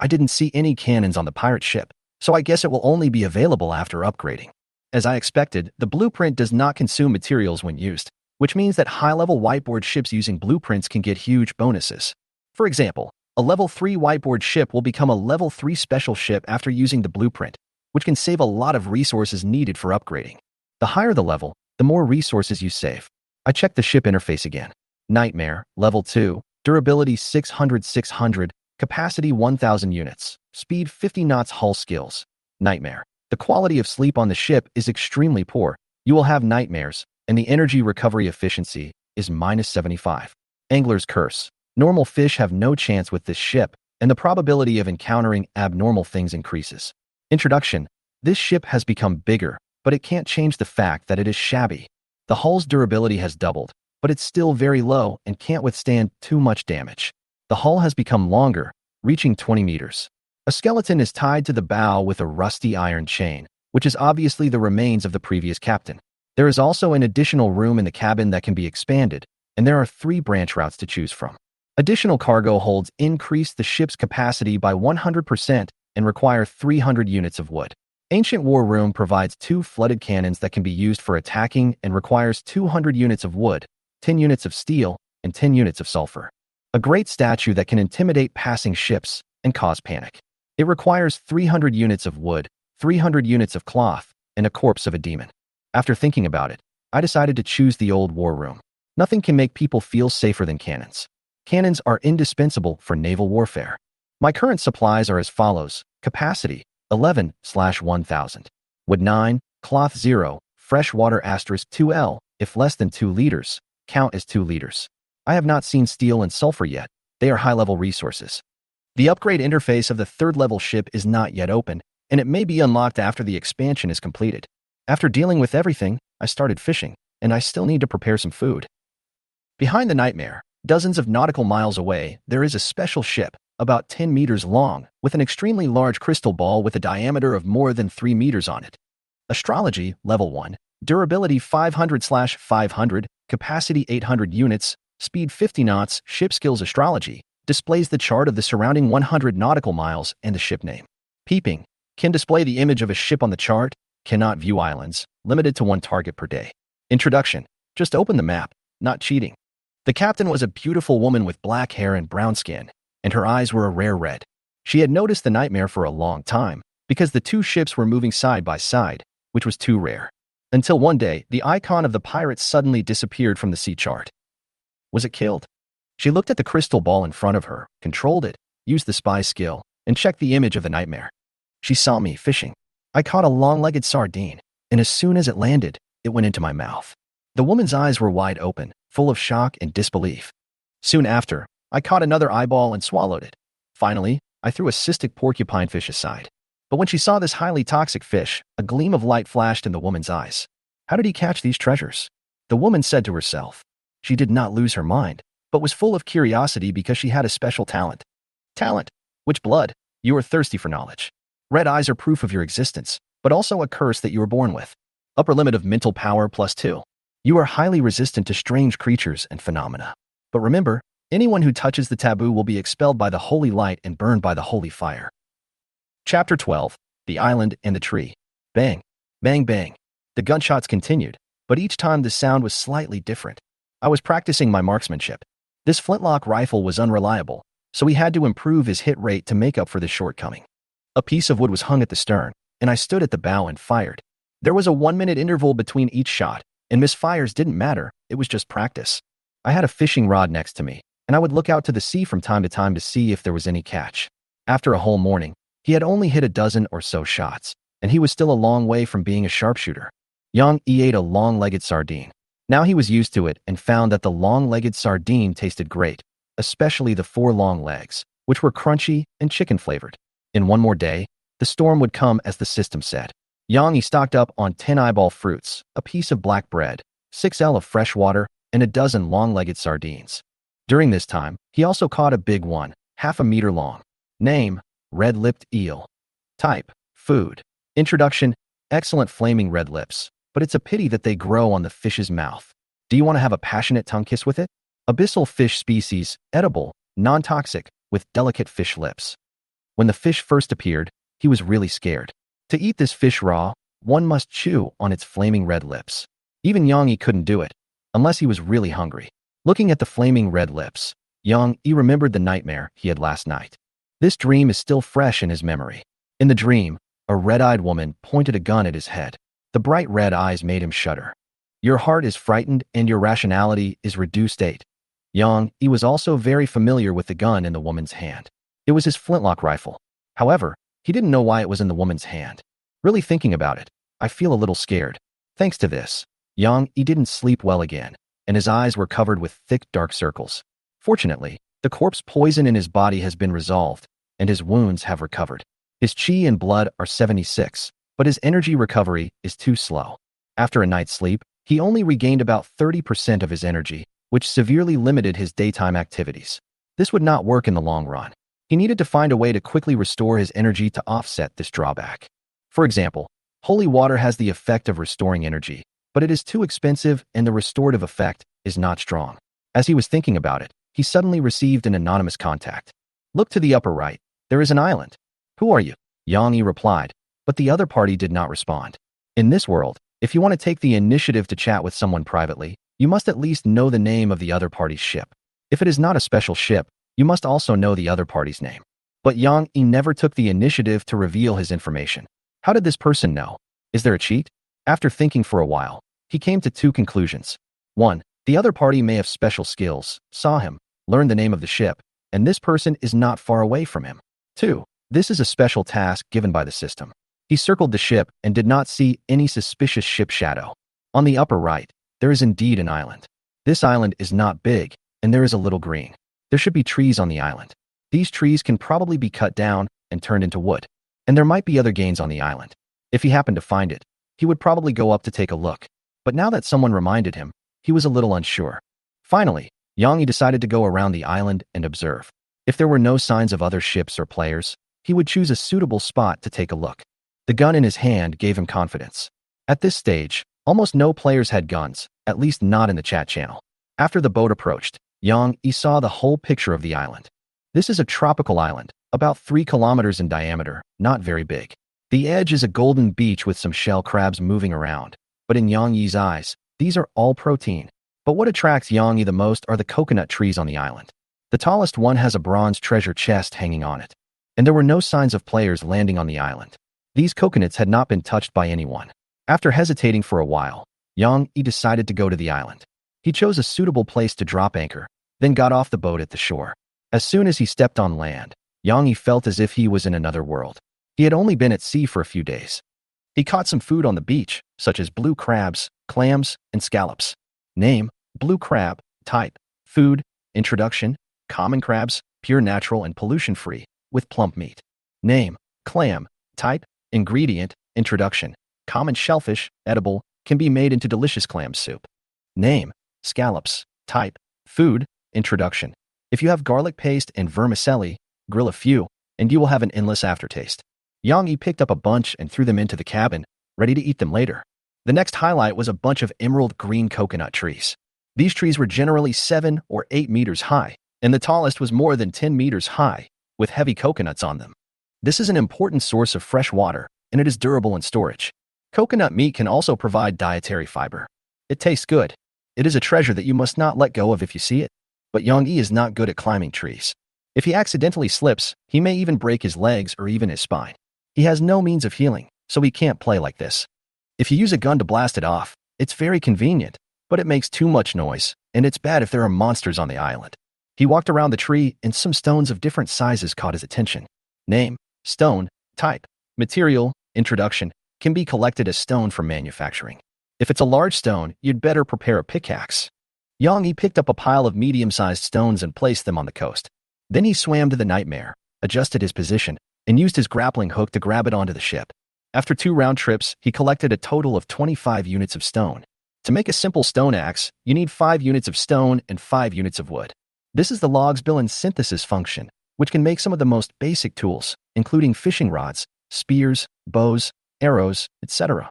A: I didn't see any cannons on the pirate ship, so I guess it will only be available after upgrading. As I expected, the blueprint does not consume materials when used, which means that high-level whiteboard ships using blueprints can get huge bonuses. For example, a level 3 whiteboard ship will become a level 3 special ship after using the blueprint, which can save a lot of resources needed for upgrading. The higher the level, the more resources you save. I checked the ship interface again. Nightmare, level 2, durability 600, capacity 1000 units, speed 50 knots, hull skills. Nightmare. The quality of sleep on the ship is extremely poor. You will have nightmares, and the energy recovery efficiency is -75. Angler's curse. Normal fish have no chance with this ship, and the probability of encountering abnormal things increases. Introduction. This ship has become bigger, but it can't change the fact that it is shabby. The hull's durability has doubled, but it's still very low and can't withstand too much damage. The hull has become longer, reaching 20 meters. A skeleton is tied to the bow with a rusty iron chain, which is obviously the remains of the previous captain. There is also an additional room in the cabin that can be expanded, and there are 3 branch routes to choose from. Additional cargo holds increase the ship's capacity by 100% and require 300 units of wood. Ancient War Room provides 2 flooded cannons that can be used for attacking and requires 200 units of wood, 10 units of steel, and 10 units of sulfur. A great statue that can intimidate passing ships and cause panic. It requires 300 units of wood, 300 units of cloth, and a corpse of a demon. After thinking about it, I decided to choose the old war room. Nothing can make people feel safer than cannons. Cannons are indispensable for naval warfare. My current supplies are as follows: capacity 11/1000, wood 9, cloth 0, fresh water *2L, if less than 2 liters, count as 2 liters. I have not seen steel and sulfur yet. They are high-level resources. The upgrade interface of the 3rd level ship is not yet open, and it may be unlocked after the expansion is completed. After dealing with everything, I started fishing, and I still need to prepare some food. Behind the Nightmare, dozens of nautical miles away, there is a special ship, about 10 meters long, with an extremely large crystal ball with a diameter of more than 3 meters on it. Astrology, Level 1, durability 500/500, capacity 800 units, speed 50 knots, ship skills. Astrology displays the chart of the surrounding 100 nautical miles and the ship name. Peeping can display the image of a ship on the chart, cannot view islands, limited to 1 target per day. Introduction. Just open the map, not cheating. The captain was a beautiful woman with black hair and brown skin, and her eyes were a rare red. She had noticed the Nightmare for a long time, because the 2 ships were moving side by side, which was too rare. Until one day, the icon of the pirates suddenly disappeared from the sea chart. Was it killed? She looked at the crystal ball in front of her, controlled it, used the spy skill, and checked the image of the Nightmare. She saw me fishing. I caught a long-legged sardine, and as soon as it landed, it went into my mouth. The woman's eyes were wide open, full of shock and disbelief. Soon after, I caught another eyeball and swallowed it. Finally, I threw a cystic porcupine fish aside. But when she saw this highly toxic fish, a gleam of light flashed in the woman's eyes. How did he catch these treasures? The woman said to herself. She did not lose her mind, but was full of curiosity because she had a special talent. Talent. Which blood? You are thirsty for knowledge. Red eyes are proof of your existence, but also a curse that you were born with. Upper limit of mental power +2. You are highly resistant to strange creatures and phenomena. But remember, anyone who touches the taboo will be expelled by the holy light and burned by the holy fire. Chapter 12. The Island and the Tree. Bang. Bang bang. The gunshots continued, but each time the sound was slightly different. I was practicing my marksmanship. This flintlock rifle was unreliable, so we had to improve his hit rate to make up for this shortcoming. A piece of wood was hung at the stern, and I stood at the bow and fired. There was a 1-minute interval between each shot, and misfires didn't matter, it was just practice. I had a fishing rod next to me, and I would look out to the sea from time to time to see if there was any catch. After a whole morning, he had only hit a dozen or so shots, and he was still a long way from being a sharpshooter. Yang Yi ate a long-legged sardine. Now he was used to it and found that the long-legged sardine tasted great, especially the 4 long legs, which were crunchy and chicken-flavored. In one more day, the storm would come as the system said. Yang Yi stocked up on 10 eyeball fruits, a piece of black bread, 6L of fresh water, and a dozen long-legged sardines. During this time, he also caught a big one, half a meter long. Name: red-lipped eel. Type: food. Introduction: excellent flaming red lips, but it's a pity that they grow on the fish's mouth. Do you want to have a passionate tongue kiss with it? Abyssal fish species, edible, non-toxic, with delicate fish lips. When the fish first appeared, he was really scared. To eat this fish raw, one must chew on its flaming red lips. Even Yang Yi couldn't do it, unless he was really hungry. Looking at the flaming red lips, Yang Yi remembered the nightmare he had last night. This dream is still fresh in his memory. In the dream, a red-eyed woman pointed a gun at his head. The bright red eyes made him shudder. Your heart is frightened and your rationality is reduced 8. He was also very familiar with the gun in the woman's hand. It was his flintlock rifle. However, he didn't know why it was in the woman's hand. Really thinking about it, I feel a little scared. Thanks to this, he didn't sleep well again, and his eyes were covered with thick dark circles. Fortunately, the corpse poison in his body has been resolved, and his wounds have recovered. His chi and blood are 76, but his energy recovery is too slow. After a night's sleep, he only regained about 30% of his energy, which severely limited his daytime activities. This would not work in the long run. He needed to find a way to quickly restore his energy to offset this drawback. For example, holy water has the effect of restoring energy, but it is too expensive and the restorative effect is not strong. As he was thinking about it, he suddenly received an anonymous contact. Look to the upper right. There is an island. Who are you? Yang replied, but the other party did not respond. In this world, if you want to take the initiative to chat with someone privately, you must at least know the name of the other party's ship. If it is not a special ship, you must also know the other party's name. But Yang never took the initiative to reveal his information. How did this person know? Is there a cheat? After thinking for a while, he came to two conclusions. 1. The other party may have special skills, saw him, learned the name of the ship, and this person is not far away from him. 2. This is a special task given by the system. He circled the ship and did not see any suspicious ship shadow. On the upper right, there is indeed an island. This island is not big, and there is a little green. There should be trees on the island. These trees can probably be cut down and turned into wood, and there might be other gains on the island. If he happened to find it, he would probably go up to take a look. But now that someone reminded him, he was a little unsure. Finally, Yang decided to go around the island and observe. If there were no signs of other ships or players, he would choose a suitable spot to take a look. The gun in his hand gave him confidence. At this stage, almost no players had guns, at least not in the chat channel. After the boat approached, Yang saw the whole picture of the island. This is a tropical island, about 3 kilometers in diameter, not very big. The edge is a golden beach with some shell crabs moving around, but in Yang Yi's eyes, these are all protein. But what attracts Yang Yi the most are the coconut trees on the island. The tallest one has a bronze treasure chest hanging on it, and there were no signs of players landing on the island. These coconuts had not been touched by anyone. After hesitating for a while, Yang Yi decided to go to the island. He chose a suitable place to drop anchor, then got off the boat at the shore. As soon as he stepped on land, Yang Yi felt as if he was in another world. He had only been at sea for a few days. He caught some food on the beach, such as blue crabs, clams, and scallops. Name: blue crab. Type: food. Introduction: common crabs, pure natural and pollution-free, with plump meat. Name: clam. Type: ingredient. Introduction: common shellfish, edible, can be made into delicious clam soup. Name: scallops. Type: food. Introduction: if you have garlic paste and vermicelli, grill a few, and you will have an endless aftertaste. Yang Yi picked up a bunch and threw them into the cabin, ready to eat them later. The next highlight was a bunch of emerald green coconut trees. These trees were generally 7 or 8 meters high, and the tallest was more than 10 meters high, with heavy coconuts on them. This is an important source of fresh water, and it is durable in storage. Coconut meat can also provide dietary fiber. It tastes good. It is a treasure that you must not let go of if you see it. But Yang Yi is not good at climbing trees. If he accidentally slips, he may even break his legs or even his spine. He has no means of healing, so he can't play like this. If you use a gun to blast it off, it's very convenient, but it makes too much noise, and it's bad if there are monsters on the island. He walked around the tree, and some stones of different sizes caught his attention. Name: stone. Type: material. Introduction: can be collected as stone from manufacturing. If it's a large stone, you'd better prepare a pickaxe. Yang Yi picked up a pile of medium-sized stones and placed them on the coast. Then he swam to the nightmare, adjusted his position, and used his grappling hook to grab it onto the ship. After 2 round trips, he collected a total of 25 units of stone. To make a simple stone axe, you need 5 units of stone and 5 units of wood. This is the Logsbill synthesis function, which can make some of the most basic tools, including fishing rods, spears, bows, arrows, etc.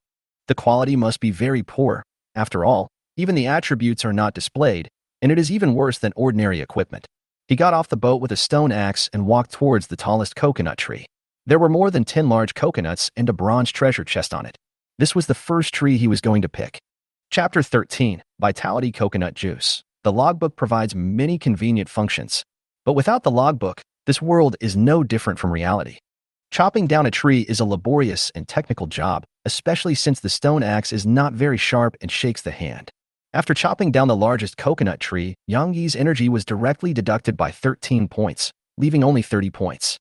A: The quality must be very poor. After all, even the attributes are not displayed, and it is even worse than ordinary equipment. He got off the boat with a stone axe and walked towards the tallest coconut tree. There were more than 10 large coconuts and a bronze treasure chest on it. This was the first tree he was going to pick. Chapter 13, Vitality Coconut Juice. The logbook provides many convenient functions. But without the logbook, this world is no different from reality. Chopping down a tree is a laborious and technical job, especially since the stone axe is not very sharp and shakes the hand. After chopping down the largest coconut tree, Yang Yi's energy was directly deducted by 13 points, leaving only 30 points.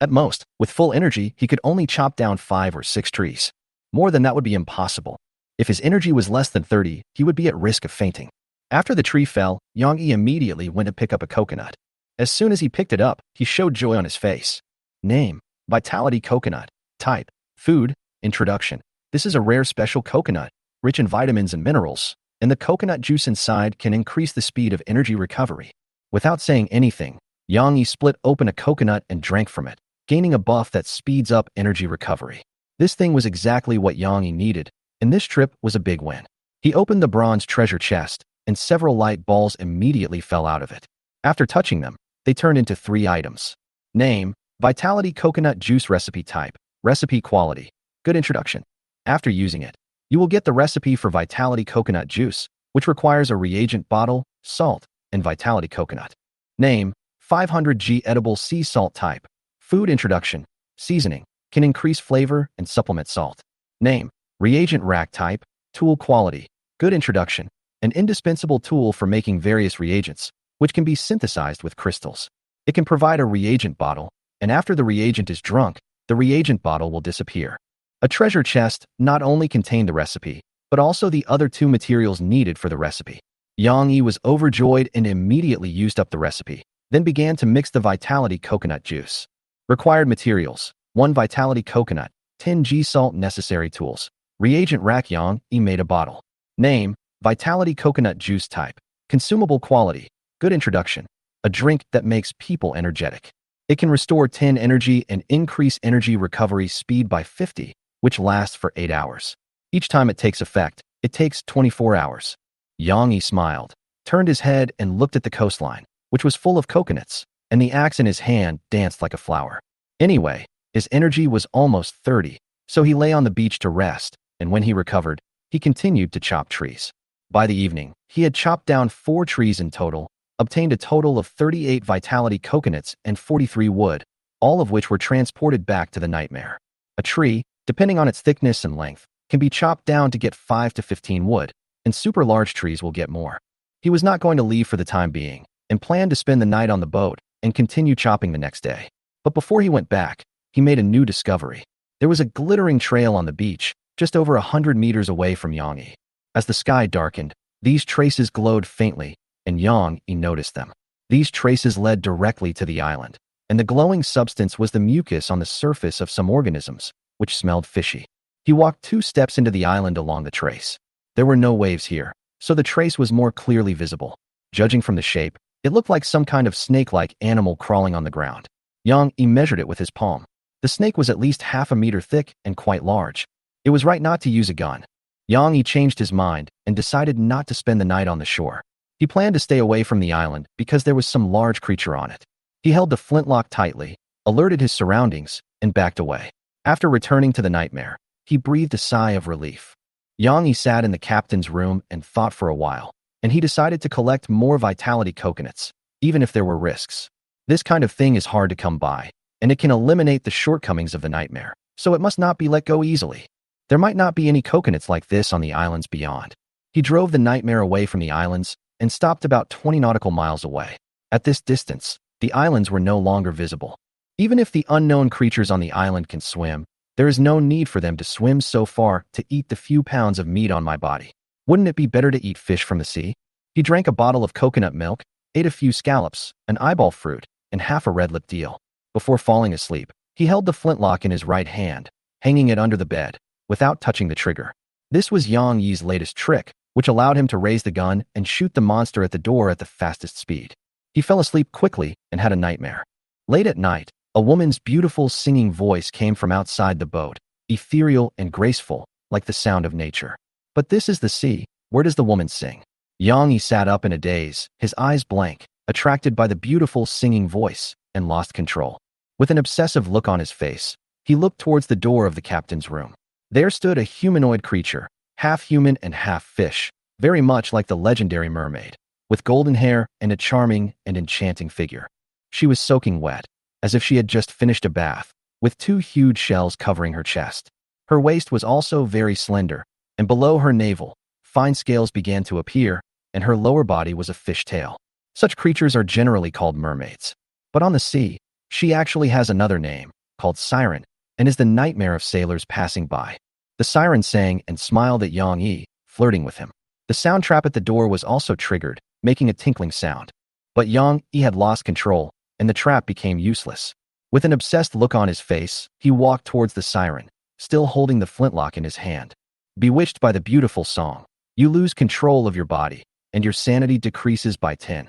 A: At most, with full energy, he could only chop down 5 or 6 trees. More than that would be impossible. If his energy was less than 30, he would be at risk of fainting. After the tree fell, Yang Yi immediately went to pick up a coconut. As soon as he picked it up, he showed joy on his face. Name: Vitality Coconut. Type: Food. Introduction: This is a rare special coconut, rich in vitamins and minerals, and the coconut juice inside can increase the speed of energy recovery. Without saying anything, Yang Yi split open a coconut and drank from it, gaining a buff that speeds up energy recovery. This thing was exactly what Yang Yi needed, and this trip was a big win. He opened the bronze treasure chest, and several light balls immediately fell out of it. After touching them, they turned into 3 items. Name: Vitality Coconut Juice. Recipe type: Recipe quality: Good introduction. After using it, you will get the recipe for Vitality Coconut Juice, which requires a reagent bottle, salt, and Vitality Coconut. Name: 500g edible sea salt. Type: Food. Introduction: Seasoning: Can increase flavor and supplement salt. Name: Reagent rack. Type: Tool quality: Good introduction. An indispensable tool for making various reagents, which can be synthesized with crystals. It can provide a reagent bottle, and after the reagent is drunk, the reagent bottle will disappear. A treasure chest not only contained the recipe, but also the other 2 materials needed for the recipe. Yang Yi was overjoyed and immediately used up the recipe, then began to mix the Vitality Coconut Juice. Required materials: 1 Vitality Coconut, 10g salt. Necessary tools: Reagent rack. Yang Yi made a bottle. Name: Vitality Coconut Juice. Type: Consumable quality: Good introduction. A drink that makes people energetic. It can restore 10 energy and increase energy recovery speed by 50, which lasts for 8 hours. Each time it takes effect, it takes 24 hours. Yang Yi smiled, turned his head and looked at the coastline, which was full of coconuts, and the axe in his hand danced like a flower. Anyway, his energy was almost 30, so he lay on the beach to rest, and when he recovered, he continued to chop trees. By the evening, he had chopped down 4 trees in total, obtained a total of 38 Vitality Coconuts and 43 wood, all of which were transported back to the nightmare. A tree, depending on its thickness and length, can be chopped down to get 5 to 15 wood, and super large trees will get more. He was not going to leave for the time being, and planned to spend the night on the boat and continue chopping the next day. But before he went back, he made a new discovery. There was a glittering trail on the beach, just over 100 meters away from Yang Yi. As the sky darkened, these traces glowed faintly, and Yang Yi noticed them. These traces led directly to the island, and the glowing substance was the mucus on the surface of some organisms, which smelled fishy. He walked 2 steps into the island along the trace. There were no waves here, so the trace was more clearly visible. Judging from the shape, it looked like some kind of snake-like animal crawling on the ground. Yang Yi measured it with his palm. The snake was at least half a meter thick and quite large. It was right not to use a gun. Yang Yi changed his mind and decided not to spend the night on the shore. He planned to stay away from the island because there was some large creature on it. He held the flintlock tightly, alerted his surroundings, and backed away. After returning to the nightmare, he breathed a sigh of relief. Yang Yi sat in the captain's room and thought for a while, and he decided to collect more Vitality Coconuts, even if there were risks. This kind of thing is hard to come by, and it can eliminate the shortcomings of the nightmare, so it must not be let go easily. There might not be any coconuts like this on the islands beyond. He drove the nightmare away from the islands and stopped about 20 nautical miles away. At this distance, the islands were no longer visible. Even if the unknown creatures on the island can swim, there is no need for them to swim so far to eat the few pounds of meat on my body. Wouldn't it be better to eat fish from the sea? He drank a bottle of coconut milk, ate a few scallops, an eyeball fruit, and half a red-lipped eel. Before falling asleep, he held the flintlock in his right hand, hanging it under the bed, without touching the trigger. This was Yang Yi's latest trick, which allowed him to raise the gun and shoot the monster at the door at the fastest speed. He fell asleep quickly and had a nightmare. Late at night, a woman's beautiful singing voice came from outside the boat, ethereal and graceful, like the sound of nature. But this is the sea. Where does the woman sing? Yang Yi sat up in a daze, his eyes blank, attracted by the beautiful singing voice, and lost control. With an obsessive look on his face, he looked towards the door of the captain's room. There stood a humanoid creature, half human and half fish, very much like the legendary mermaid, with golden hair and a charming and enchanting figure. She was soaking wet, as if she had just finished a bath, with 2 huge shells covering her chest. Her waist was also very slender, and below her navel, fine scales began to appear, and her lower body was a fish tail. Such creatures are generally called mermaids. But on the sea, she actually has another name, called siren, and is the nightmare of sailors passing by. The siren sang and smiled at Yang Yi, flirting with him. The sound trap at the door was also triggered, making a tinkling sound. But Yang Yi had lost control, and the trap became useless. With an obsessed look on his face, he walked towards the siren, still holding the flintlock in his hand. Bewitched by the beautiful song, you lose control of your body, and your sanity decreases by 10.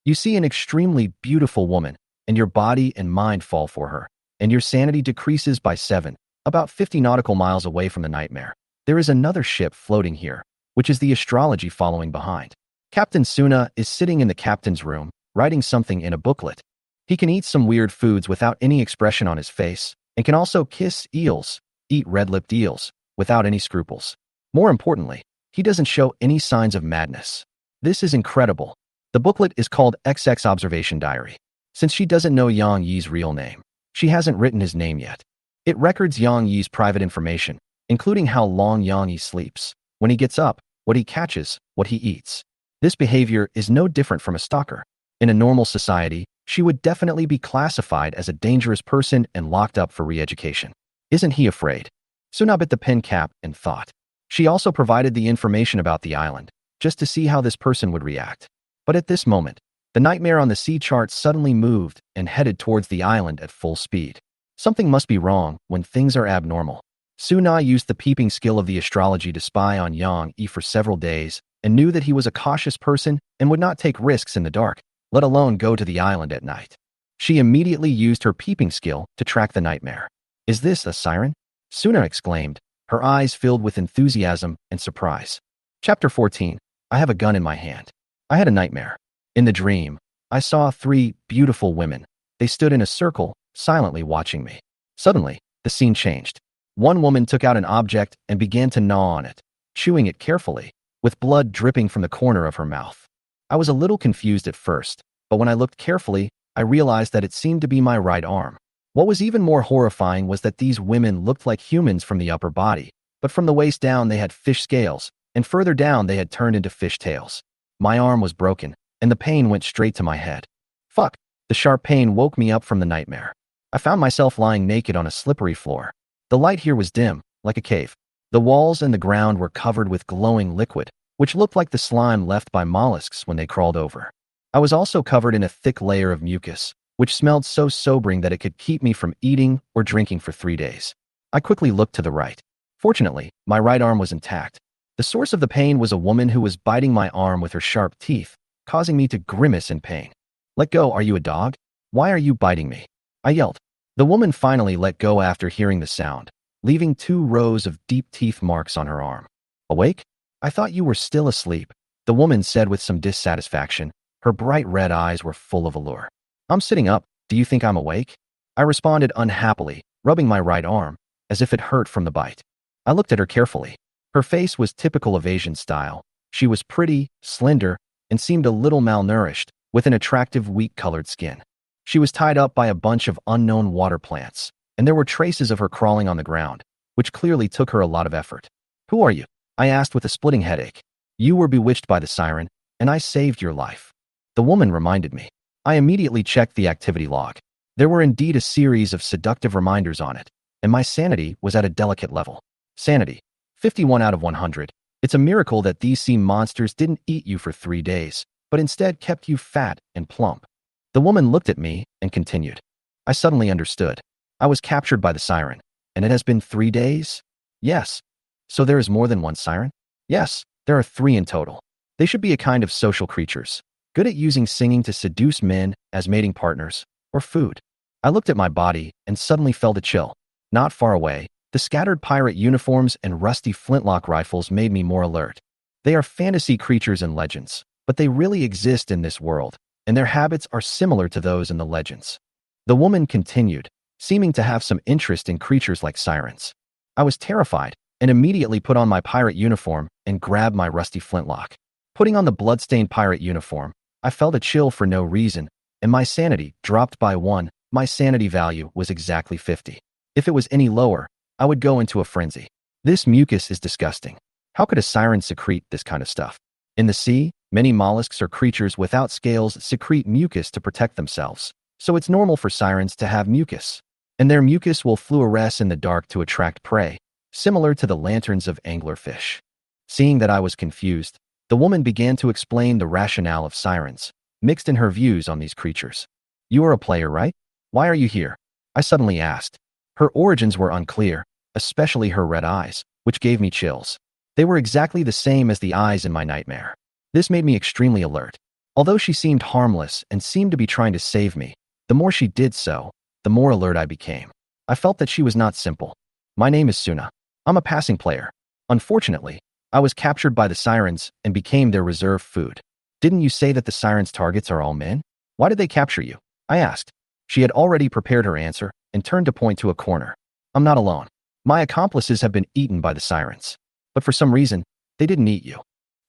A: You see an extremely beautiful woman, and your body and mind fall for her, and your sanity decreases by 7, about 50 nautical miles away from the nightmare. There is another ship floating here, which is the astrology following behind. Captain Suna is sitting in the captain's room, writing something in a booklet. He can eat some weird foods without any expression on his face, and can also kiss eels, eat red-lipped eels, without any scruples. More importantly, he doesn't show any signs of madness. This is incredible. The booklet is called XX Observation Diary. Since she doesn't know Yang Yi's real name, she hasn't written his name yet. It records Yang Yi's private information, including how long Yang Yi sleeps, when he gets up, what he catches, what he eats. This behavior is no different from a stalker. In a normal society, she would definitely be classified as a dangerous person and locked up for re-education. Isn't he afraid? Suna bit the pen cap and thought. She also provided the information about the island, just to see how this person would react. But at this moment, the nightmare on the sea chart suddenly moved and headed towards the island at full speed. Something must be wrong when things are abnormal. Suna used the peeping skill of the astrology to spy on Yang Yi for several days and knew that he was a cautious person and would not take risks in the dark, let alone go to the island at night. She immediately used her peeping skill to track the nightmare. "Is this a siren?" Suna exclaimed, her eyes filled with enthusiasm and surprise. Chapter 14. I have a gun in my hand. I had a nightmare. In the dream, I saw 3 beautiful women. They stood in a circle, silently watching me. Suddenly, the scene changed. One woman took out an object and began to gnaw on it, chewing it carefully, with blood dripping from the corner of her mouth. I was a little confused at first, but when I looked carefully, I realized that it seemed to be my right arm. What was even more horrifying was that these women looked like humans from the upper body, but from the waist down they had fish scales, and further down they had turned into fish tails. My arm was broken, and the pain went straight to my head. Fuck! The sharp pain woke me up from the nightmare. I found myself lying naked on a slippery floor. The light here was dim, like a cave. The walls and the ground were covered with glowing liquid, which looked like the slime left by mollusks when they crawled over. I was also covered in a thick layer of mucus, which smelled so sobering that it could keep me from eating or drinking for 3 days. I quickly looked to the right. Fortunately, my right arm was intact. The source of the pain was a woman who was biting my arm with her sharp teeth, causing me to grimace in pain. "Let go, are you a dog? Why are you biting me?" I yelled. The woman finally let go after hearing the sound, leaving 2 rows of deep teeth marks on her arm. "Awake? I thought you were still asleep," the woman said with some dissatisfaction. Her bright red eyes were full of allure. "I'm sitting up. Do you think I'm awake?" I responded unhappily, rubbing my right arm, as if it hurt from the bite. I looked at her carefully. Her face was typical of Asian style. She was pretty, slender, and seemed a little malnourished, with an attractive wheat-colored skin. She was tied up by a bunch of unknown water plants, and there were traces of her crawling on the ground, which clearly took her a lot of effort. "Who are you?" I asked with a splitting headache. "You were bewitched by the siren, and I saved your life," the woman reminded me. I immediately checked the activity log. There were indeed a series of seductive reminders on it, and my sanity was at a delicate level. Sanity, 51 out of 100. It's a miracle that these sea monsters didn't eat you for 3 days, but instead kept you fat and plump. The woman looked at me and continued. I suddenly understood. I was captured by the siren, and it has been 3 days? Yes. So there is more than one siren? Yes, there are 3 in total. They should be a kind of social creatures, good at using singing to seduce men as mating partners, or food. I looked at my body and suddenly felt a chill. Not far away, the scattered pirate uniforms and rusty flintlock rifles made me more alert. They are fantasy creatures and legends, but they really exist in this world, and their habits are similar to those in the legends. The woman continued, seeming to have some interest in creatures like sirens. I was terrified and immediately put on my pirate uniform and grabbed my rusty flintlock. Putting on the bloodstained pirate uniform, I felt a chill for no reason, and my sanity dropped by 1. My sanity value was exactly 50. If it was any lower, I would go into a frenzy. This mucus is disgusting. How could a siren secrete this kind of stuff? In the sea, many mollusks or creatures without scales secrete mucus to protect themselves. So it's normal for sirens to have mucus. And their mucus will fluoresce in the dark to attract prey, similar to the lanterns of anglerfish. Seeing that I was confused, the woman began to explain the rationale of sirens, mixed in her views on these creatures. You are a player, right? Why are you here? I suddenly asked. Her origins were unclear, especially her red eyes, which gave me chills. They were exactly the same as the eyes in my nightmare. This made me extremely alert. Although she seemed harmless and seemed to be trying to save me, the more she did so, the more alert I became. I felt that she was not simple. My name is Suna. I'm a passing player. Unfortunately, I was captured by the sirens and became their reserve food. Didn't you say that the sirens' targets are all men? Why did they capture you? I asked. She had already prepared her answer and turned to point to a corner. I'm not alone. My accomplices have been eaten by the sirens. But for some reason, they didn't eat you.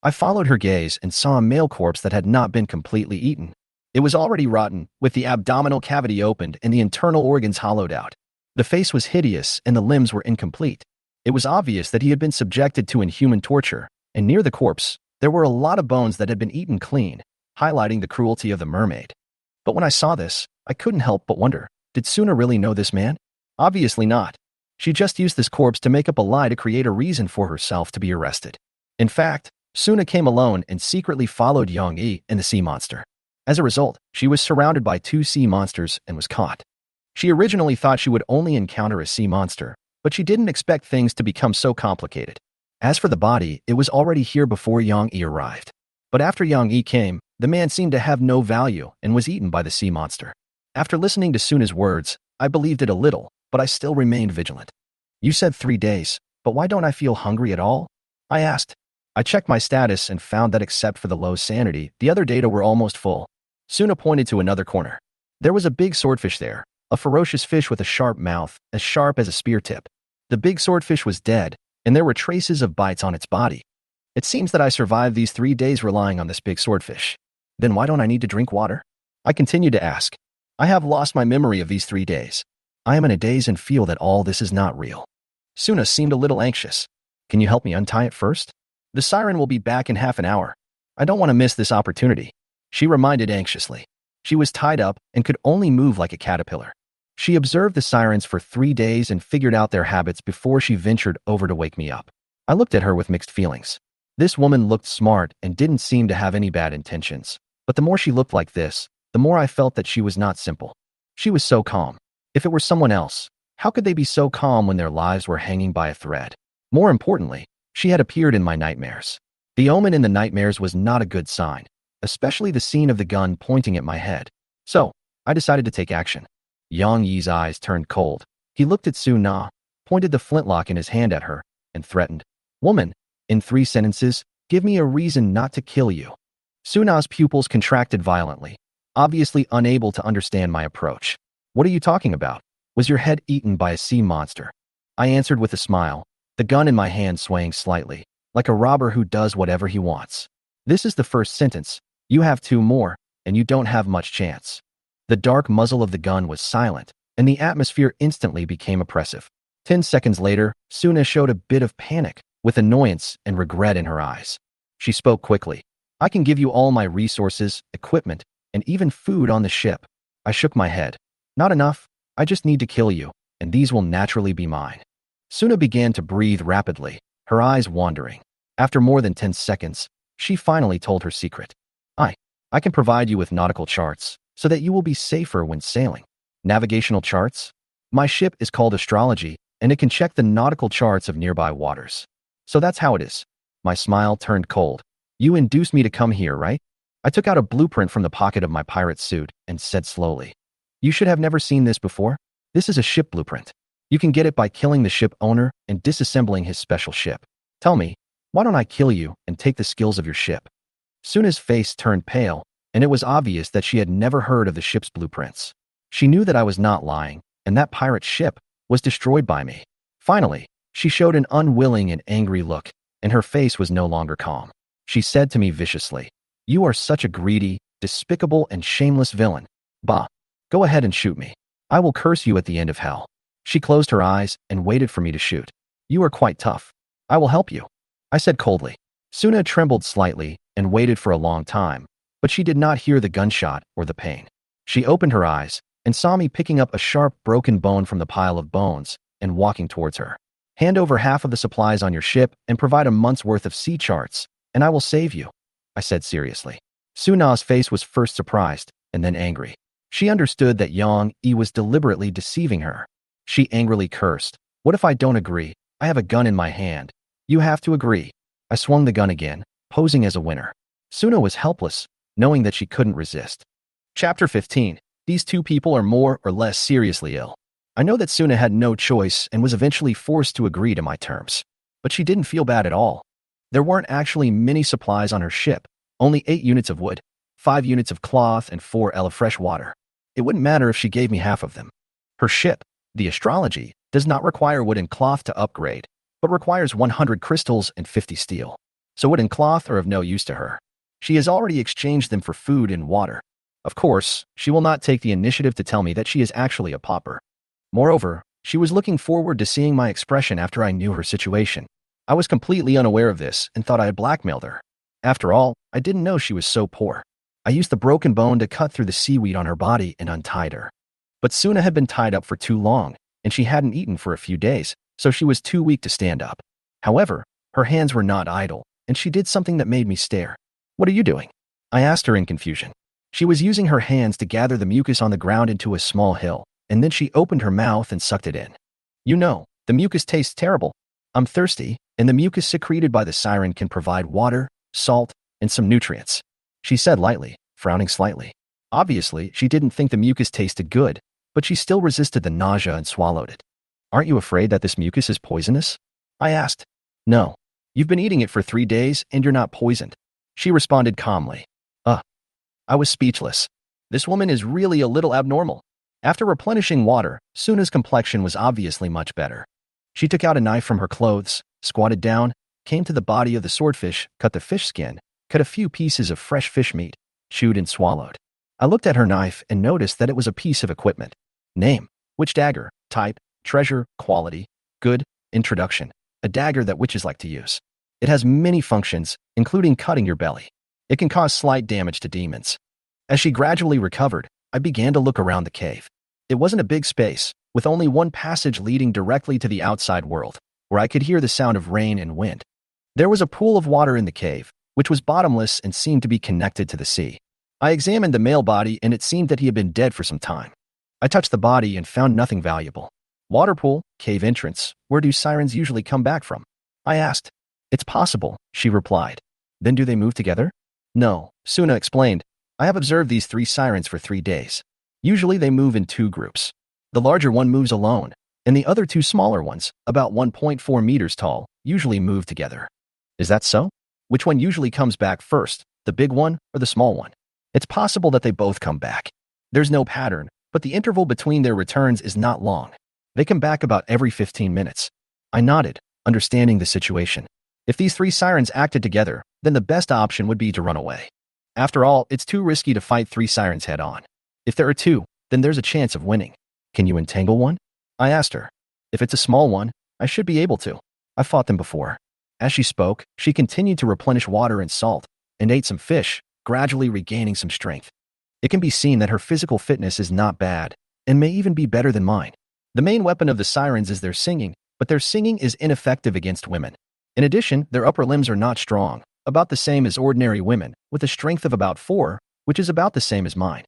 A: I followed her gaze and saw a male corpse that had not been completely eaten. It was already rotten, with the abdominal cavity opened and the internal organs hollowed out. The face was hideous and the limbs were incomplete. It was obvious that he had been subjected to inhuman torture, and near the corpse, there were a lot of bones that had been eaten clean, highlighting the cruelty of the mermaid. But when I saw this, I couldn't help but wonder, did Suna really know this man? Obviously not. She just used this corpse to make up a lie to create a reason for herself to be arrested. In fact, Suna came alone and secretly followed Yang Yi and the sea monster. As a result, she was surrounded by 2 sea monsters and was caught. She originally thought she would only encounter a sea monster, but she didn't expect things to become so complicated. As for the body, it was already here before Yang Yi arrived. But after Yang Yi came, the man seemed to have no value and was eaten by the sea monster. After listening to Suna's words, I believed it a little, but I still remained vigilant. You said 3 days, but why don't I feel hungry at all? I asked. I checked my status and found that except for the low sanity, the other data were almost full. Suna pointed to another corner. There was a big swordfish there, a ferocious fish with a sharp mouth, as sharp as a spear tip. The big swordfish was dead, and there were traces of bites on its body. It seems that I survived these 3 days relying on this big swordfish. Then why don't I need to drink water? I continued to ask. I have lost my memory of these 3 days. I am in a daze and feel that all this is not real. Suna seemed a little anxious. Can you help me untie it first? The siren will be back in half an hour. I don't want to miss this opportunity. She reminded anxiously. She was tied up and could only move like a caterpillar. She observed the sirens for 3 days and figured out their habits before she ventured over to wake me up. I looked at her with mixed feelings. This woman looked smart and didn't seem to have any bad intentions. But the more she looked like this, the more I felt that she was not simple. She was so calm. If it were someone else, how could they be so calm when their lives were hanging by a thread? More importantly, she had appeared in my nightmares. The omen in the nightmares was not a good sign, especially the scene of the gun pointing at my head. So, I decided to take action. Yang Yi's eyes turned cold. He looked at Su Na, pointed the flintlock in his hand at her, and threatened, "Woman, in 3 sentences, give me a reason not to kill you." Su Na's pupils contracted violently, obviously unable to understand my approach. What are you talking about? Was your head eaten by a sea monster? I answered with a smile, the gun in my hand swaying slightly, like a robber who does whatever he wants. This is the first sentence. You have 2 more, and you don't have much chance. The dark muzzle of the gun was silent, and the atmosphere instantly became oppressive. 10 seconds later, Suna showed a bit of panic, with annoyance and regret in her eyes. She spoke quickly. I can give you all my resources, equipment, and even food on the ship. I shook my head. Not enough. I just need to kill you, and these will naturally be mine. Suna began to breathe rapidly, her eyes wandering. After more than 10 seconds, she finally told her secret. I can provide you with nautical charts, so that you will be safer when sailing. Navigational charts? My ship is called Astrology, and it can check the nautical charts of nearby waters. So that's how it is. My smile turned cold. You induced me to come here, right? I took out a blueprint from the pocket of my pirate suit and said slowly, "You should have never seen this before. This is a ship blueprint. You can get it by killing the ship owner and disassembling his special ship. Tell me, why don't I kill you and take the skills of your ship?" Suna's face turned pale, and it was obvious that she had never heard of the ship's blueprints. She knew that I was not lying, and that pirate ship was destroyed by me. Finally, she showed an unwilling and angry look, and her face was no longer calm. She said to me viciously, "You are such a greedy, despicable, and shameless villain. Bah, go ahead and shoot me. I will curse you at the end of hell." She closed her eyes and waited for me to shoot. "You are quite tough. I will help you." I said coldly. Suna trembled slightly and waited for a long time, but she did not hear the gunshot or the pain. She opened her eyes and saw me picking up a sharp, broken bone from the pile of bones and walking towards her. Hand over half of the supplies on your ship and provide a month's worth of sea charts, and I will save you, I said seriously. Suna's face was first surprised and then angry. She understood that Yang Yi was deliberately deceiving her. She angrily cursed. What if I don't agree? I have a gun in my hand. You have to agree. I swung the gun again, posing as a winner. Suna was helpless, knowing that she couldn't resist. Chapter 15. These two people are more or less seriously ill. I know that Suna had no choice and was eventually forced to agree to my terms. But she didn't feel bad at all. There weren't actually many supplies on her ship, only 8 units of wood, 5 units of cloth, and 4 ela fresh water. It wouldn't matter if she gave me half of them. Her ship, the astrology, does not require wood and cloth to upgrade, but requires 100 crystals and 50 steel. So wood and cloth are of no use to her. She has already exchanged them for food and water. Of course, she will not take the initiative to tell me that she is actually a pauper. Moreover, she was looking forward to seeing my expression after I knew her situation. I was completely unaware of this and thought I had blackmailed her. After all, I didn't know she was so poor. I used the broken bone to cut through the seaweed on her body and untied her. But Suna had been tied up for too long, and she hadn't eaten for a few days, so she was too weak to stand up. However, her hands were not idle, and she did something that made me stare. What are you doing? I asked her in confusion. She was using her hands to gather the mucus on the ground into a small hill, and then she opened her mouth and sucked it in. You know, the mucus tastes terrible. I'm thirsty, and the mucus secreted by the siren can provide water, salt, and some nutrients, she said lightly, frowning slightly. Obviously, she didn't think the mucus tasted good, but she still resisted the nausea and swallowed it. Aren't you afraid that this mucus is poisonous? I asked. No. You've been eating it for 3 days and you're not poisoned, she responded calmly. I was speechless. This woman is really a little abnormal. After replenishing water, Suna's complexion was obviously much better. She took out a knife from her clothes, squatted down, came to the body of the swordfish, cut the fish skin, cut a few pieces of fresh fish meat, chewed and swallowed. I looked at her knife and noticed that it was a piece of equipment. Name, witch dagger, type, treasure, quality, good, introduction, a dagger that witches like to use. It has many functions, including cutting your belly. It can cause slight damage to demons. As she gradually recovered, I began to look around the cave. It wasn't a big space, with only one passage leading directly to the outside world, where I could hear the sound of rain and wind. There was a pool of water in the cave, which was bottomless and seemed to be connected to the sea. I examined the male body and it seemed that he had been dead for some time. I touched the body and found nothing valuable. Water pool, cave entrance, where do sirens usually come back from? I asked. It's possible, she replied. Then do they move together? No, Suna explained. I have observed these 3 sirens for 3 days. Usually they move in 2 groups. The larger one moves alone, and the other 2 smaller ones, about 1.4 meters tall, usually move together. Is that so? Which one usually comes back first, the big one or the small one? It's possible that they both come back. There's no pattern, but the interval between their returns is not long. They come back about every 15 minutes. I nodded, understanding the situation. If these 3 sirens acted together, then the best option would be to run away. After all, it's too risky to fight 3 sirens head-on. If there are 2, then there's a chance of winning. Can you entangle one? I asked her. If it's a small one, I should be able to. I've fought them before. As she spoke, she continued to replenish water and salt, and ate some fish, gradually regaining some strength. It can be seen that her physical fitness is not bad, and may even be better than mine. The main weapon of the sirens is their singing, but their singing is ineffective against women. In addition, their upper limbs are not strong, about the same as ordinary women, with a strength of about 4, which is about the same as mine.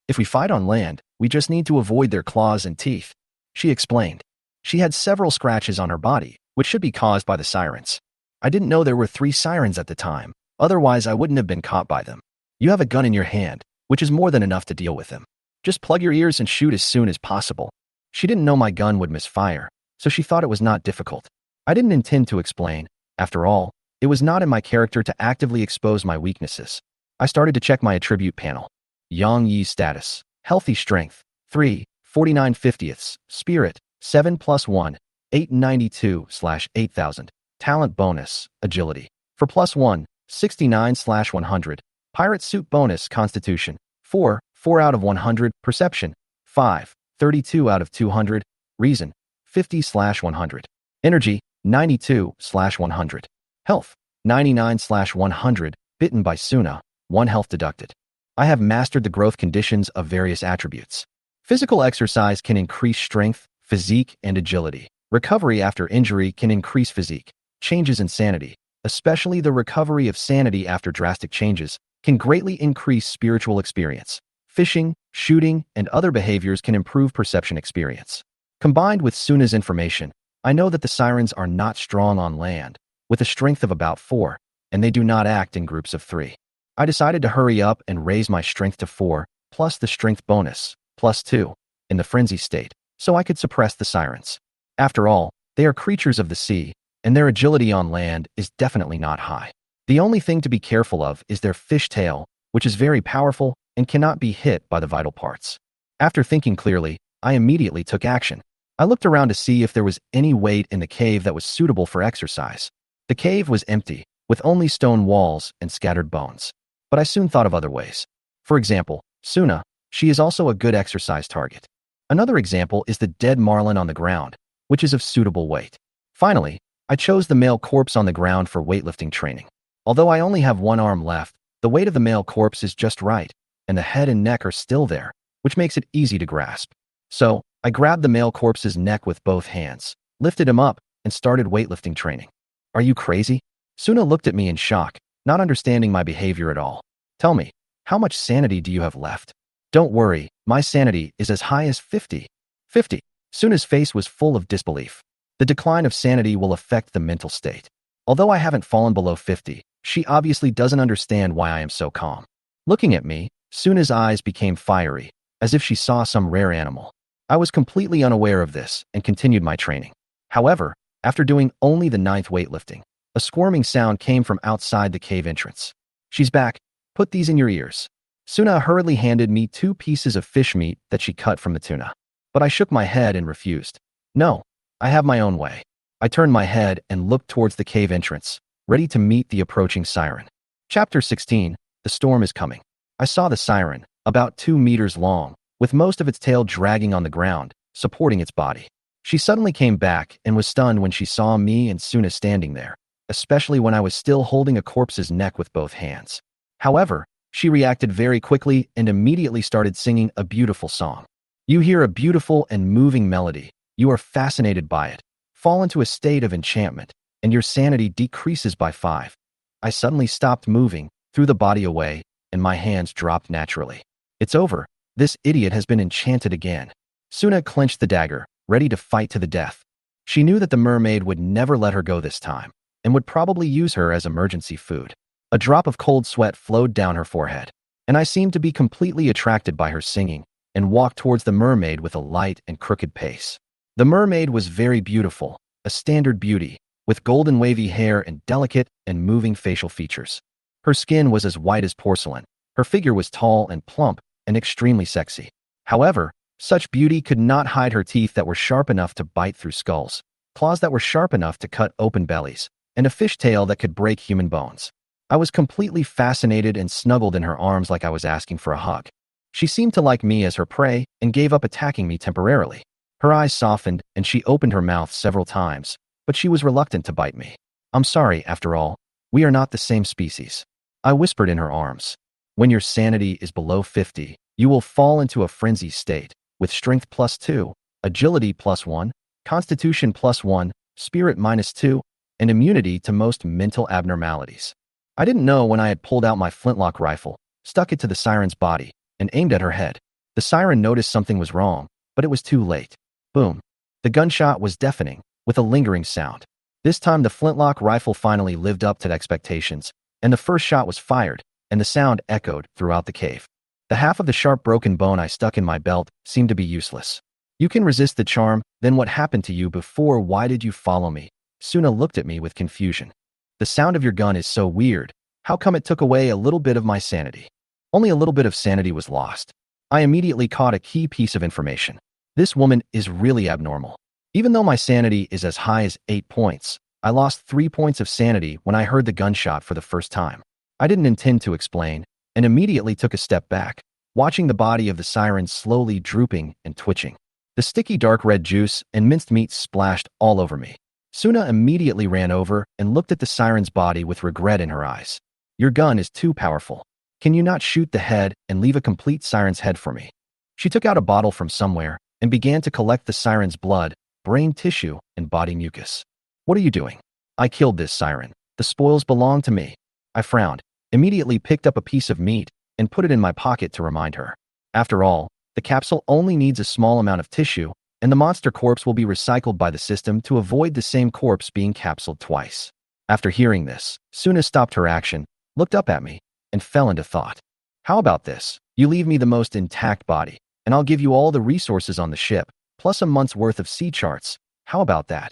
A: If we fight on land, we just need to avoid their claws and teeth, she explained. She had several scratches on her body, which should be caused by the sirens. I didn't know there were 3 sirens at the time, otherwise I wouldn't have been caught by them. You have a gun in your hand, which is more than enough to deal with them. Just plug your ears and shoot as soon as possible. She didn't know my gun would misfire, so she thought it was not difficult. I didn't intend to explain. After all, it was not in my character to actively expose my weaknesses. I started to check my attribute panel. Yang Yi's status. Healthy strength, 3, 49/50ths. Spirit, 7 + 1, 892/8000. Talent bonus, agility. For +1, 69/100. Pirate suit bonus, constitution, 4, 4 out of 100. Perception, 5, 32 out of 200. Reason, 50/100. Energy, 92/100. Health, 99/100, bitten by Suna, 1 health deducted. I have mastered the growth conditions of various attributes. Physical exercise can increase strength, physique, and agility. Recovery after injury can increase physique. Changes in sanity, especially the recovery of sanity after drastic changes, can greatly increase spiritual experience. Fishing, shooting, and other behaviors can improve perception experience. Combined with Suna's information, I know that the sirens are not strong on land, with a strength of about 4, and they do not act in groups of 3. I decided to hurry up and raise my strength to 4, plus the strength bonus, plus 2, in the frenzy state, so I could suppress the sirens. After all, they are creatures of the sea, and their agility on land is definitely not high. The only thing to be careful of is their fish tail, which is very powerful and cannot be hit by the vital parts. After thinking clearly, I immediately took action. I looked around to see if there was any weight in the cave that was suitable for exercise. The cave was empty, with only stone walls and scattered bones. But I soon thought of other ways. For example, Suna, she is also a good exercise target. Another example is the dead marlin on the ground, which is of suitable weight. Finally, I chose the male corpse on the ground for weightlifting training. Although I only have 1 arm left, the weight of the male corpse is just right, and the head and neck are still there, which makes it easy to grasp. So, I grabbed the male corpse's neck with both hands, lifted him up, and started weightlifting training. Are you crazy? Suna looked at me in shock, not understanding my behavior at all. Tell me, how much sanity do you have left? Don't worry, my sanity is as high as 50. 50. Suna's face was full of disbelief. The decline of sanity will affect the mental state. Although I haven't fallen below 50, she obviously doesn't understand why I am so calm. Looking at me, Suna's eyes became fiery, as if she saw some rare animal. I was completely unaware of this and continued my training. However, after doing only the 9th weightlifting, a squirming sound came from outside the cave entrance. She's back. Put these in your ears. Suna hurriedly handed me 2 pieces of fish meat that she cut from the tuna. But I shook my head and refused. No, I have my own way. I turned my head and looked towards the cave entrance, ready to meet the approaching siren. Chapter 16, The Storm is Coming. I saw the siren, about 2 meters long, with most of its tail dragging on the ground, supporting its body. She suddenly came back and was stunned when she saw me and Suna standing there, especially when I was still holding a corpse's neck with both hands. However, she reacted very quickly and immediately started singing a beautiful song. You hear a beautiful and moving melody, you are fascinated by it, fall into a state of enchantment, and your sanity decreases by 5. I suddenly stopped moving, threw the body away, and my hands dropped naturally. It's over. This idiot has been enchanted again. Suna clenched the dagger, ready to fight to the death. She knew that the mermaid would never let her go this time, and would probably use her as emergency food. A drop of cold sweat flowed down her forehead, and I seemed to be completely attracted by her singing, and walked towards the mermaid with a light and crooked pace. The mermaid was very beautiful, a standard beauty, with golden wavy hair and delicate and moving facial features. Her skin was as white as porcelain, her figure was tall and plump, and extremely sexy. However, such beauty could not hide her teeth that were sharp enough to bite through skulls, claws that were sharp enough to cut open bellies, and a fishtail that could break human bones. I was completely fascinated and snuggled in her arms like I was asking for a hug. She seemed to like me as her prey and gave up attacking me temporarily. Her eyes softened and she opened her mouth several times, but she was reluctant to bite me. I'm sorry, after all, we are not the same species. I whispered in her arms. When your sanity is below 50, you will fall into a frenzy state, with strength plus 2, agility plus 1, constitution plus 1, spirit minus 2, and immunity to most mental abnormalities. I didn't know when I had pulled out my flintlock rifle, stuck it to the siren's body, and aimed at her head. The siren noticed something was wrong, but it was too late. Boom. The gunshot was deafening, with a lingering sound. This time the flintlock rifle finally lived up to expectations, and the first shot was fired, and the sound echoed throughout the cave. The half of the sharp broken bone I stuck in my belt seemed to be useless. You can resist the charm, then what happened to you before? Why did you follow me? Suna looked at me with confusion. The sound of your gun is so weird. How come it took away a little bit of my sanity? Only a little bit of sanity was lost. I immediately caught a key piece of information. This woman is really abnormal. Even though my sanity is as high as 8 points, I lost 3 points of sanity when I heard the gunshot for the first time. I didn't intend to explain, and immediately took a step back, watching the body of the siren slowly drooping and twitching. The sticky dark red juice and minced meat splashed all over me. Suna immediately ran over and looked at the siren's body with regret in her eyes. Your gun is too powerful. Can you not shoot the head and leave a complete siren's head for me? She took out a bottle from somewhere and began to collect the siren's blood, brain tissue, and body mucus. What are you doing? I killed this siren. The spoils belong to me. I frowned, immediately picked up a piece of meat, and put it in my pocket to remind her. After all, the capsule only needs a small amount of tissue, and the monster corpse will be recycled by the system to avoid the same corpse being capsuled twice. After hearing this, Suna stopped her action, looked up at me, and fell into thought. How about this? You leave me the most intact body, and I'll give you all the resources on the ship, plus a month's worth of sea charts. How about that?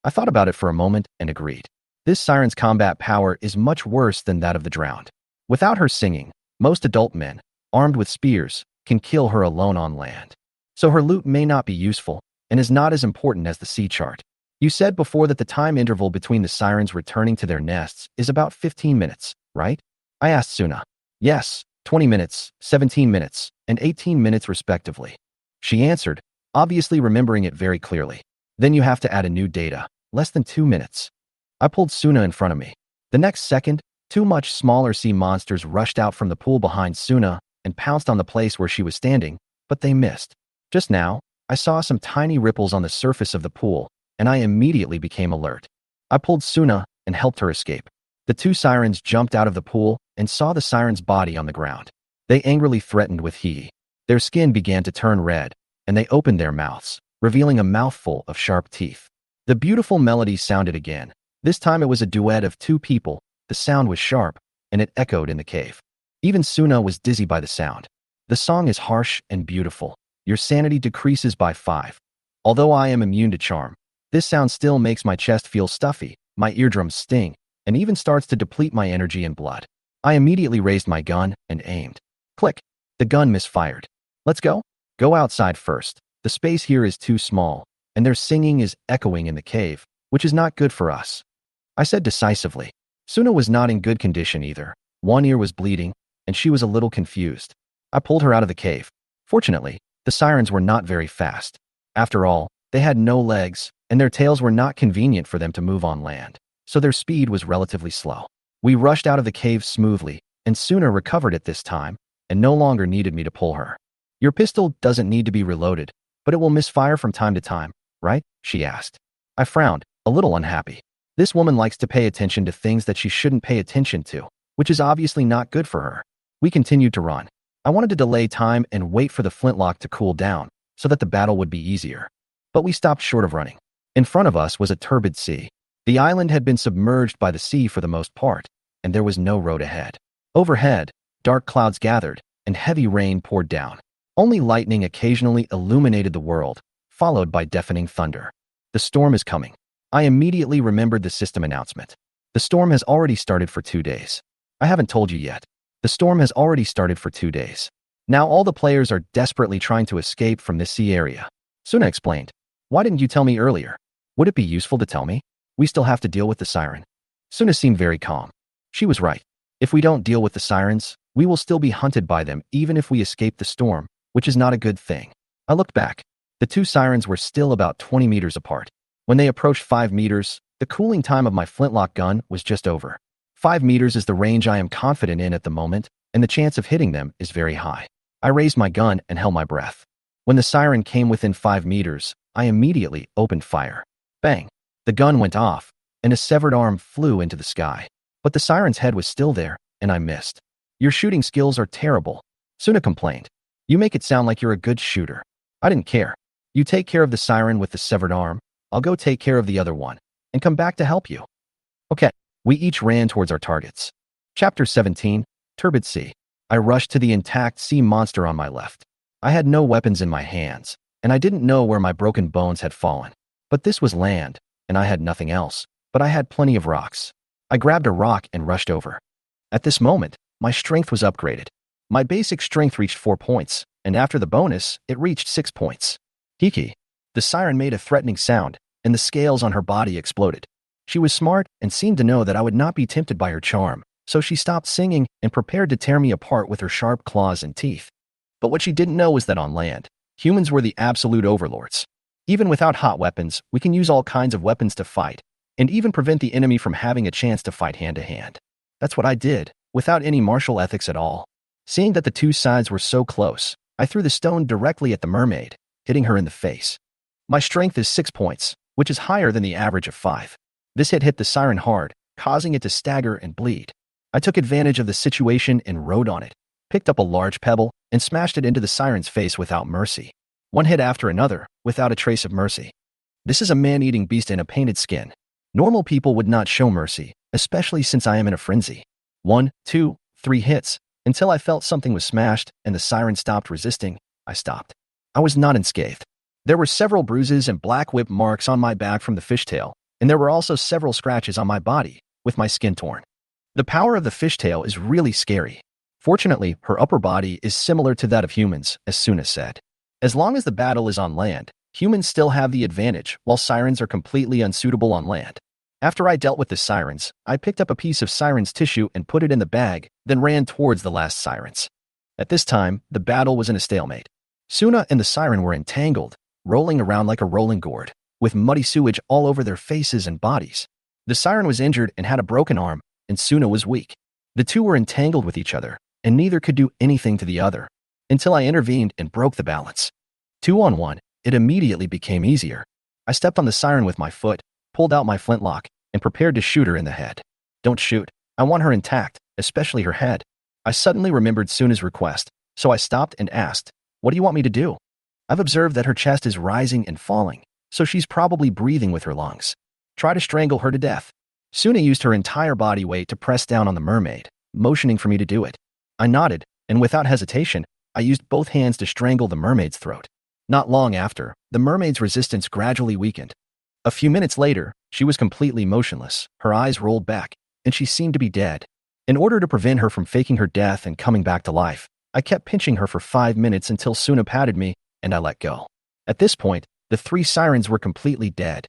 A: I thought about it for a moment and agreed. This siren's combat power is much worse than that of the drowned. Without her singing, most adult men, armed with spears, can kill her alone on land. So her loot may not be useful, and is not as important as the sea chart. You said before that the time interval between the sirens returning to their nests is about 15 minutes, right? I asked Suna. Yes, 20 minutes, 17 minutes, and 18 minutes respectively. She answered, obviously remembering it very clearly. Then you have to add a new data, less than 2 minutes. I pulled Suna in front of me. The next second, two much smaller sea monsters rushed out from the pool behind Suna and pounced on the place where she was standing, but they missed. Just now, I saw some tiny ripples on the surface of the pool, and I immediately became alert. I pulled Suna and helped her escape. The two sirens jumped out of the pool and saw the siren's body on the ground. They angrily threatened with he. Their skin began to turn red, and they opened their mouths, revealing a mouthful of sharp teeth. The beautiful melody sounded again. This time it was a duet of two people. The sound was sharp, and it echoed in the cave. Even Suna was dizzy by the sound. The song is harsh and beautiful. Your sanity decreases by 5. Although I am immune to charm, this sound still makes my chest feel stuffy, my eardrums sting, and even starts to deplete my energy and blood. I immediately raised my gun and aimed. Click. The gun misfired. Let's go? Go outside first. The space here is too small, and their singing is echoing in the cave, which is not good for us. I said decisively. Suna was not in good condition either. One ear was bleeding, and she was a little confused. I pulled her out of the cave. Fortunately, the sirens were not very fast. After all, they had no legs, and their tails were not convenient for them to move on land, so their speed was relatively slow. We rushed out of the cave smoothly, and Suna recovered at this time, and no longer needed me to pull her. Your pistol doesn't need to be reloaded, but it will misfire from time to time, right? She asked. I frowned, a little unhappy. This woman likes to pay attention to things that she shouldn't pay attention to, which is obviously not good for her. We continued to run. I wanted to delay time and wait for the flintlock to cool down, so that the battle would be easier. But we stopped short of running. In front of us was a turbid sea. The island had been submerged by the sea for the most part, and there was no road ahead. Overhead, dark clouds gathered, and heavy rain poured down. Only lightning occasionally illuminated the world, followed by deafening thunder. The storm is coming. I immediately remembered the system announcement. The storm has already started for 2 days. I haven't told you yet. The storm has already started for 2 days. Now all the players are desperately trying to escape from this sea area. Suna explained. Why didn't you tell me earlier? Would it be useful to tell me? We still have to deal with the siren. Suna seemed very calm. She was right. If we don't deal with the sirens, we will still be hunted by them even if we escape the storm, which is not a good thing. I looked back. The two sirens were still about 20 meters apart. When they approached 5 meters, the cooling time of my flintlock gun was just over. 5 meters is the range I am confident in at the moment, and the chance of hitting them is very high. I raised my gun and held my breath. When the siren came within 5 meters, I immediately opened fire. Bang! The gun went off, and a severed arm flew into the sky. But the siren's head was still there, and I missed. Your shooting skills are terrible, Suna complained. You make it sound like you're a good shooter. I didn't care. You take care of the siren with the severed arm, I'll go take care of the other one, and come back to help you. Okay. We each ran towards our targets. Chapter 17, Turbid Sea. I rushed to the intact sea monster on my left. I had no weapons in my hands, and I didn't know where my broken bones had fallen. But this was land, and I had nothing else, but I had plenty of rocks. I grabbed a rock and rushed over. At this moment, my strength was upgraded. My basic strength reached 4 points, and after the bonus, it reached 6 points. Kiki. The siren made a threatening sound, and the scales on her body exploded. She was smart and seemed to know that I would not be tempted by her charm, so she stopped singing and prepared to tear me apart with her sharp claws and teeth. But what she didn't know was that on land, humans were the absolute overlords. Even without hot weapons, we can use all kinds of weapons to fight, and even prevent the enemy from having a chance to fight hand-to-hand. That's what I did, without any martial ethics at all. Seeing that the two sides were so close, I threw the stone directly at the mermaid, hitting her in the face. My strength is 6 points, which is higher than the average of 5. This hit the siren hard, causing it to stagger and bleed. I took advantage of the situation and rode on it, picked up a large pebble, and smashed it into the siren's face without mercy. One hit after another, without a trace of mercy. This is a man-eating beast in a painted skin. Normal people would not show mercy, especially since I am in a frenzy. 1, 2, 3 hits, until I felt something was smashed and the siren stopped resisting. I stopped. I was not unscathed. There were several bruises and black whip marks on my back from the fishtail, and there were also several scratches on my body, with my skin torn. The power of the fishtail is really scary. Fortunately, her upper body is similar to that of humans, as Suna said. As long as the battle is on land, humans still have the advantage, while sirens are completely unsuitable on land. After I dealt with the sirens, I picked up a piece of siren's tissue and put it in the bag, then ran towards the last sirens. At this time, the battle was in a stalemate. Suna and the siren were entangled, rolling around like a rolling gourd, with muddy sewage all over their faces and bodies. The siren was injured and had a broken arm, and Suna was weak. The two were entangled with each other, and neither could do anything to the other, until I intervened and broke the balance. 2-on-1, it immediately became easier. I stepped on the siren with my foot, pulled out my flintlock, and prepared to shoot her in the head. Don't shoot. I want her intact, especially her head. I suddenly remembered Suna's request, so I stopped and asked, "What do you want me to do?" I've observed that her chest is rising and falling, so she's probably breathing with her lungs. Try to strangle her to death. Suna used her entire body weight to press down on the mermaid, motioning for me to do it. I nodded, and without hesitation, I used both hands to strangle the mermaid's throat. Not long after, the mermaid's resistance gradually weakened. A few minutes later, she was completely motionless, her eyes rolled back, and she seemed to be dead. In order to prevent her from faking her death and coming back to life, I kept pinching her for 5 minutes until Suna patted me, and I let go. At this point, the 3 sirens were completely dead.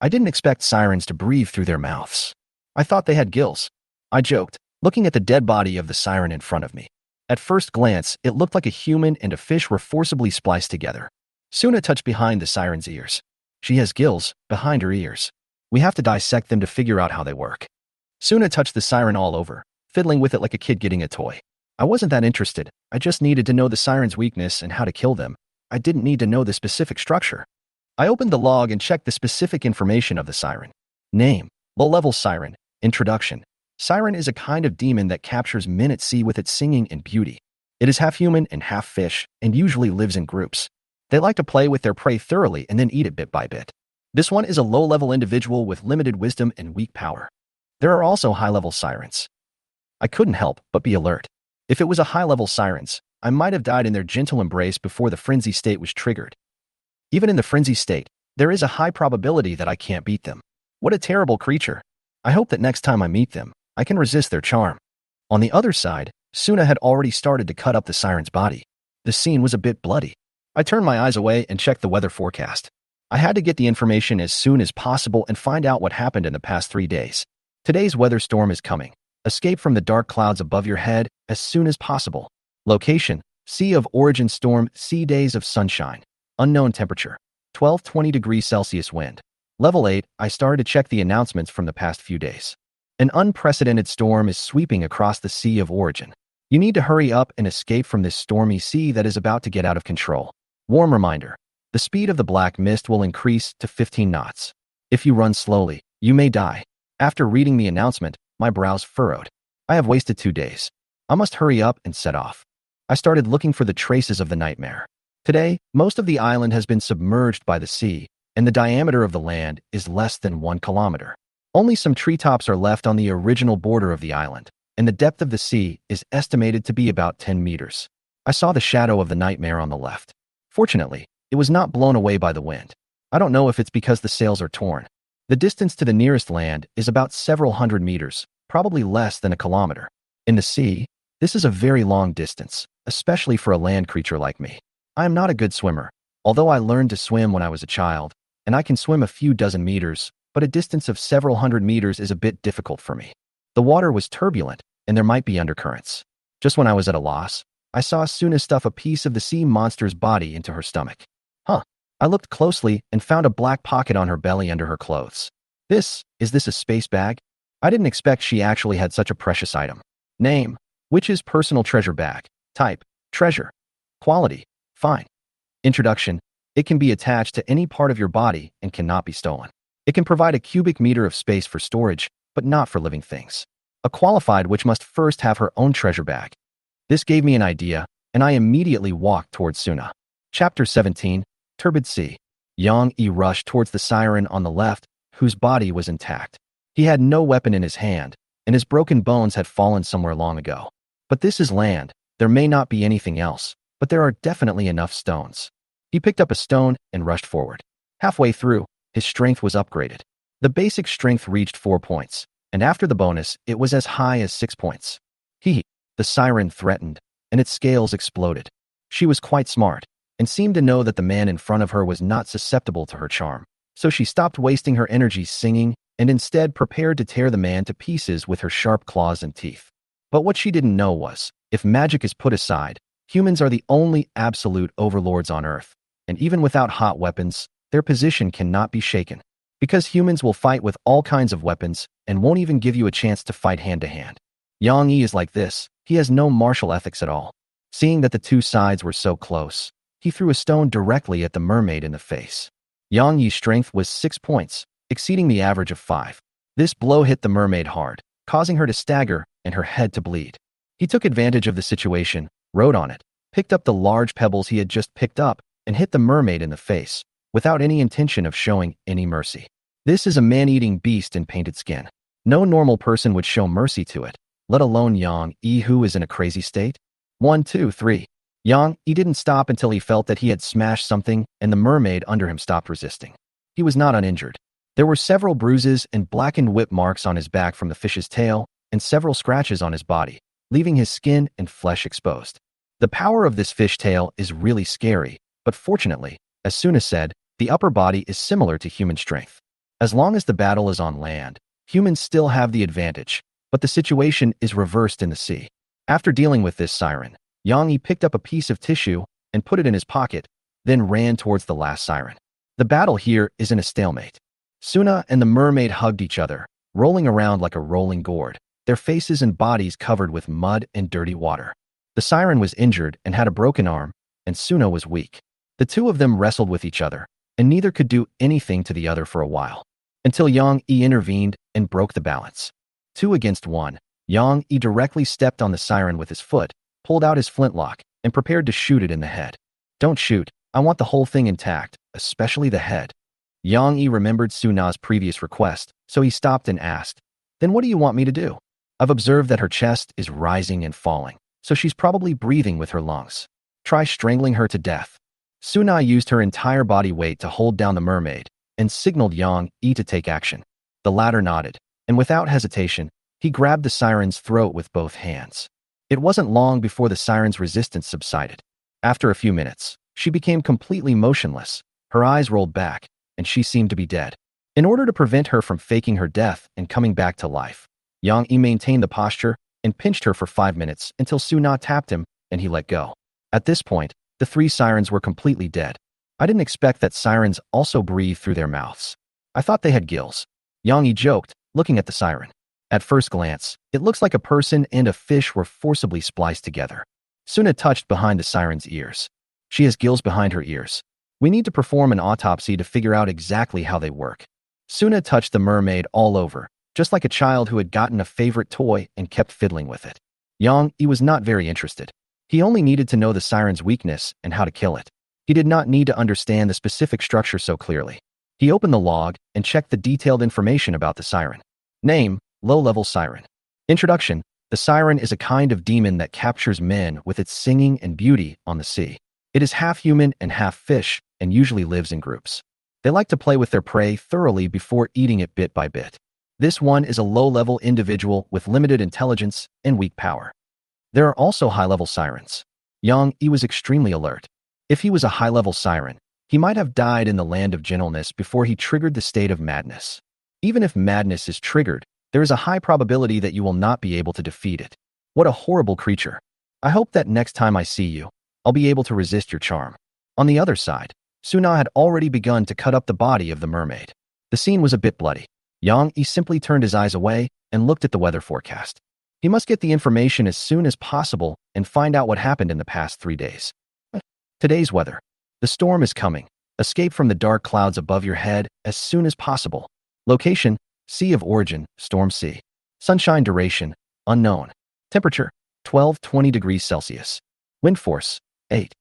A: I didn't expect sirens to breathe through their mouths. I thought they had gills. I joked, looking at the dead body of the siren in front of me. At first glance, it looked like a human and a fish were forcibly spliced together. Suna touched behind the siren's ears. She has gills behind her ears. We have to dissect them to figure out how they work. Suna touched the siren all over, fiddling with it like a kid getting a toy. I wasn't that interested. I just needed to know the siren's weakness and how to kill them. I didn't need to know the specific structure. I opened the log and checked the specific information of the siren. Name: low-level siren. Introduction: siren is a kind of demon that captures men at sea with its singing and beauty. It is half human and half fish, and usually lives in groups. They like to play with their prey thoroughly and then eat it bit by bit. This one is a low-level individual with limited wisdom and weak power. There are also high-level sirens. I couldn't help but be alert. If it was a high-level sirens, I might have died in their gentle embrace before the frenzy state was triggered. Even in the frenzy state, there is a high probability that I can't beat them. What a terrible creature. I hope that next time I meet them, I can resist their charm. On the other side, Suna had already started to cut up the siren's body. The scene was a bit bloody. I turned my eyes away and checked the weather forecast. I had to get the information as soon as possible and find out what happened in the past 3 days. Today's weather storm is coming. Escape from the dark clouds above your head as soon as possible. Location: Sea of Origin storm, sea days of sunshine. Unknown temperature: 12-20 degrees Celsius wind. Level 8, I started to check the announcements from the past few days. An unprecedented storm is sweeping across the Sea of Origin. You need to hurry up and escape from this stormy sea that is about to get out of control. Warm reminder: the speed of the black mist will increase to 15 knots. If you run slowly, you may die. After reading the announcement, my brows furrowed. I have wasted 2 days. I must hurry up and set off. I started looking for the traces of the nightmare. Today, most of the island has been submerged by the sea, and the diameter of the land is less than 1 kilometer. Only some treetops are left on the original border of the island, and the depth of the sea is estimated to be about 10 meters. I saw the shadow of the nightmare on the left. Fortunately, it was not blown away by the wind. I don't know if it's because the sails are torn. The distance to the nearest land is about several hundred meters, probably less than a kilometer. In the sea, this is a very long distance, especially for a land creature like me. I am not a good swimmer, although I learned to swim when I was a child, and I can swim a few dozen meters, but a distance of several hundred meters is a bit difficult for me. The water was turbulent, and there might be undercurrents. Just when I was at a loss, I saw Suna stuff a piece of the sea monster's body into her stomach. Huh. I looked closely and found a black pocket on her belly under her clothes. Is this a space bag? I didn't expect she actually had such a precious item. Name, Witch's personal treasure bag. Type, treasure. Quality, fine. Introduction, it can be attached to any part of your body and cannot be stolen. It can provide a cubic meter of space for storage, but not for living things. A qualified witch must first have her own treasure bag. This gave me an idea, and I immediately walked towards Suna. Chapter 17, Turbid Sea. Yang Yi rushed towards the siren on the left, whose body was intact. He had no weapon in his hand, and his broken bones had fallen somewhere long ago. But this is land. There may not be anything else, but there are definitely enough stones. He picked up a stone and rushed forward. Halfway through, his strength was upgraded. The basic strength reached 4 points, and after the bonus, it was as high as 6 points. The siren threatened, and its scales exploded. She was quite smart, and seemed to know that the man in front of her was not susceptible to her charm. So she stopped wasting her energy singing and instead prepared to tear the man to pieces with her sharp claws and teeth. But what she didn't know was, if magic is put aside, humans are the only absolute overlords on Earth, and even without hot weapons, their position cannot be shaken. Because humans will fight with all kinds of weapons and won't even give you a chance to fight hand-to-hand. Yang Yi is like this. He has no martial ethics at all. Seeing that the two sides were so close, he threw a stone directly at the mermaid in the face. Yang Yi's strength was 6 points, exceeding the average of 5. This blow hit the mermaid hard, causing her to stagger and her head to bleed. He took advantage of the situation, rode on it, picked up the large pebbles he had just picked up, and hit the mermaid in the face, without any intention of showing any mercy. This is a man-eating beast in painted skin. No normal person would show mercy to it, let alone Yang Yi, who is in a crazy state. 1, 2, 3. Yang Yi didn't stop until he felt that he had smashed something and the mermaid under him stopped resisting. He was not uninjured. There were several bruises and blackened whip marks on his back from the fish's tail and several scratches on his body, leaving his skin and flesh exposed. The power of this fish tail is really scary, but fortunately, as Suna said, the upper body is similar to human strength. As long as the battle is on land, humans still have the advantage, but the situation is reversed in the sea. After dealing with this siren, Yang Yi picked up a piece of tissue and put it in his pocket, then ran towards the last siren. The battle here is in a stalemate. Suna and the mermaid hugged each other, rolling around like a rolling gourd, their faces and bodies covered with mud and dirty water. The siren was injured and had a broken arm, and Suna was weak. The two of them wrestled with each other, and neither could do anything to the other for a while, until Yang Yi intervened and broke the balance. 2 against 1, Yang Yi directly stepped on the siren with his foot, pulled out his flintlock, and prepared to shoot it in the head. Don't shoot, I want the whole thing intact, especially the head. Yang Yi remembered Suna's previous request, so he stopped and asked, then what do you want me to do? I've observed that her chest is rising and falling, so she's probably breathing with her lungs. Try strangling her to death. Suna used her entire body weight to hold down the mermaid, and signaled Yang Yi to take action. The latter nodded, and without hesitation, he grabbed the siren's throat with both hands. It wasn't long before the siren's resistance subsided. After a few minutes, she became completely motionless, her eyes rolled back, and she seemed to be dead. In order to prevent her from faking her death and coming back to life, Yang Yi maintained the posture and pinched her for 5 minutes until Suna tapped him and he let go. At this point, the 3 sirens were completely dead. I didn't expect that sirens also breathe through their mouths. I thought they had gills. Yang Yi joked, looking at the siren. At first glance, it looks like a person and a fish were forcibly spliced together. Suna touched behind the siren's ears. She has gills behind her ears. We need to perform an autopsy to figure out exactly how they work. Suna touched the mermaid all over, just like a child who had gotten a favorite toy and kept fiddling with it. Yang Yi was not very interested. He only needed to know the siren's weakness and how to kill it. He did not need to understand the specific structure so clearly. He opened the log and checked the detailed information about the siren. Name, low-level siren. Introduction, the siren is a kind of demon that captures men with its singing and beauty on the sea. It is half human and half fish and usually lives in groups. They like to play with their prey thoroughly before eating it bit by bit. This one is a low-level individual with limited intelligence and weak power. There are also high-level sirens. Yang Yi was extremely alert. If he was a high-level siren, he might have died in the land of gentleness before he triggered the state of madness. Even if madness is triggered, there is a high probability that you will not be able to defeat it. What a horrible creature. I hope that next time I see you, I'll be able to resist your charm. On the other side, Suna had already begun to cut up the body of the mermaid. The scene was a bit bloody. Yang Yi simply turned his eyes away and looked at the weather forecast. He must get the information as soon as possible and find out what happened in the past 3 days. Today's weather. The storm is coming. Escape from the dark clouds above your head as soon as possible. Location, sea of origin, storm sea. Sunshine duration, unknown. Temperature, 12-20 degrees Celsius. Wind force, 8.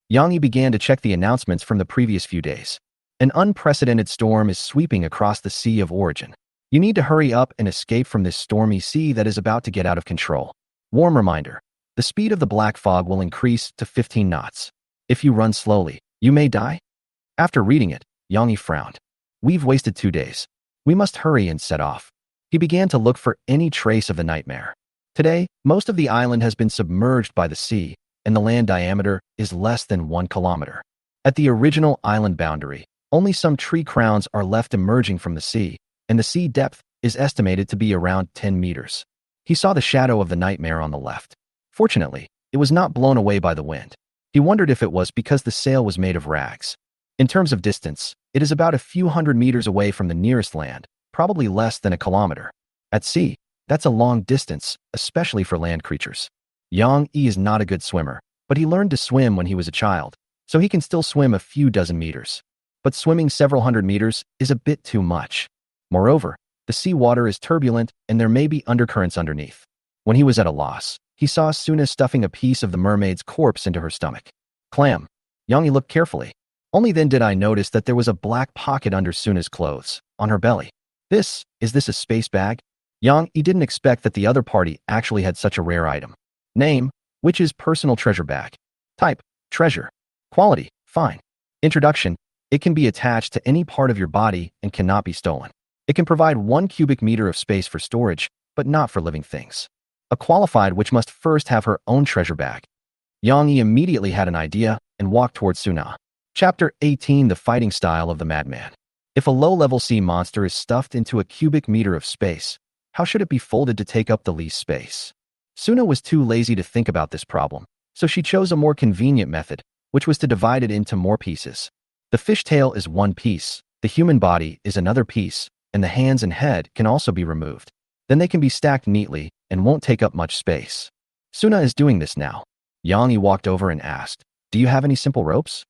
A: Yang Yi began to check the announcements from the previous few days. An unprecedented storm is sweeping across the sea of origin. You need to hurry up and escape from this stormy sea that is about to get out of control. Warm reminder. The speed of the black fog will increase to 15 knots. If you run slowly, you may die. After reading it, Yang Yi frowned. We've wasted 2 days. We must hurry and set off. He began to look for any trace of the nightmare. Today, most of the island has been submerged by the sea, and the land diameter is less than 1 kilometer. At the original island boundary, only some tree crowns are left emerging from the sea, and the sea depth is estimated to be around 10 meters. He saw the shadow of the nightmare on the left. Fortunately, it was not blown away by the wind. He wondered if it was because the sail was made of rags. In terms of distance, it is about a few hundred meters away from the nearest land, probably less than a kilometer. At sea, that's a long distance, especially for land creatures. Yang Yi is not a good swimmer, but he learned to swim when he was a child, so he can still swim a few dozen meters. But swimming several hundred meters is a bit too much. Moreover, the sea water is turbulent and there may be undercurrents underneath. When he was at a loss, he saw Suna stuffing a piece of the mermaid's corpse into her stomach. Clam. Yang Yi looked carefully. Only then did I notice that there was a black pocket under Suna's clothes, on her belly. Is this a space bag? Yang Yi didn't expect that the other party actually had such a rare item. Name, which is personal treasure bag. Type, treasure. Quality, fine. Introduction, it can be attached to any part of your body and cannot be stolen. It can provide 1 cubic meter of space for storage, but not for living things. A qualified which must first have her own treasure bag. Yang Yi immediately had an idea and walked towards Suna. Chapter 18, The Fighting Style of the Madman. If a low-level sea monster is stuffed into a cubic meter of space, how should it be folded to take up the least space? Suna was too lazy to think about this problem, so she chose a more convenient method, which was to divide it into more pieces. The fishtail is 1 piece, the human body is another piece, and the hands and head can also be removed. Then they can be stacked neatly and won't take up much space. Suna is doing this now. Yang Yi walked over and asked, "Do you have any simple ropes?"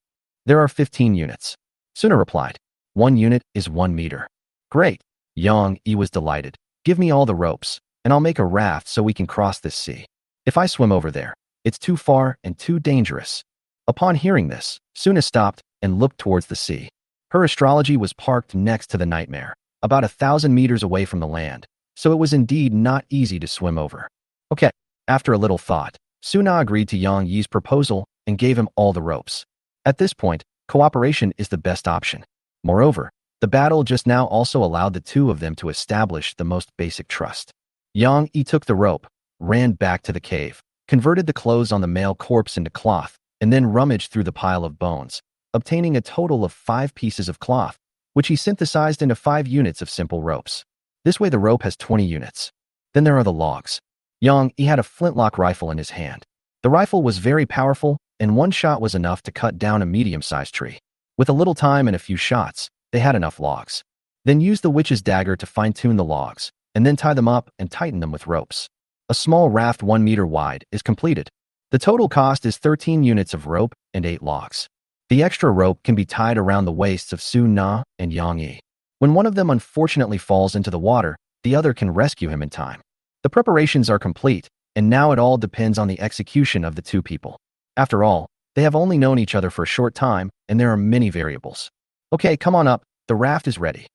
A: "There are 15 units. Suna replied. 1 unit is 1 meter. Great. Yang Yi was delighted. Give me all the ropes, and I'll make a raft so we can cross this sea. If I swim over there, it's too far and too dangerous. Upon hearing this, Suna stopped and looked towards the sea. Her astrology was parked next to the nightmare, about 1,000 meters away from the land, so it was indeed not easy to swim over. Okay. After a little thought, Suna agreed to Yang Yi's proposal and gave him all the ropes. At this point, cooperation is the best option. Moreover, the battle just now also allowed the two of them to establish the most basic trust. Yang Yi took the rope, ran back to the cave, converted the clothes on the male corpse into cloth, and then rummaged through the pile of bones, obtaining a total of 5 pieces of cloth, which he synthesized into 5 units of simple ropes. This way the rope has 20 units. Then there are the logs. Yang Yi had a flintlock rifle in his hand. The rifle was very powerful, and 1 shot was enough to cut down a medium-sized tree. With a little time and a few shots, they had enough logs. Then use the witch's dagger to fine-tune the logs, and then tie them up and tighten them with ropes. A small raft 1 meter wide is completed. The total cost is 13 units of rope and 8 logs. The extra rope can be tied around the waists of Suna and Yang Yi. When one of them unfortunately falls into the water, the other can rescue him in time. The preparations are complete, and now it all depends on the execution of the 2 people. After all, they have only known each other for a short time, and there are many variables. Okay, come on up, the raft is ready.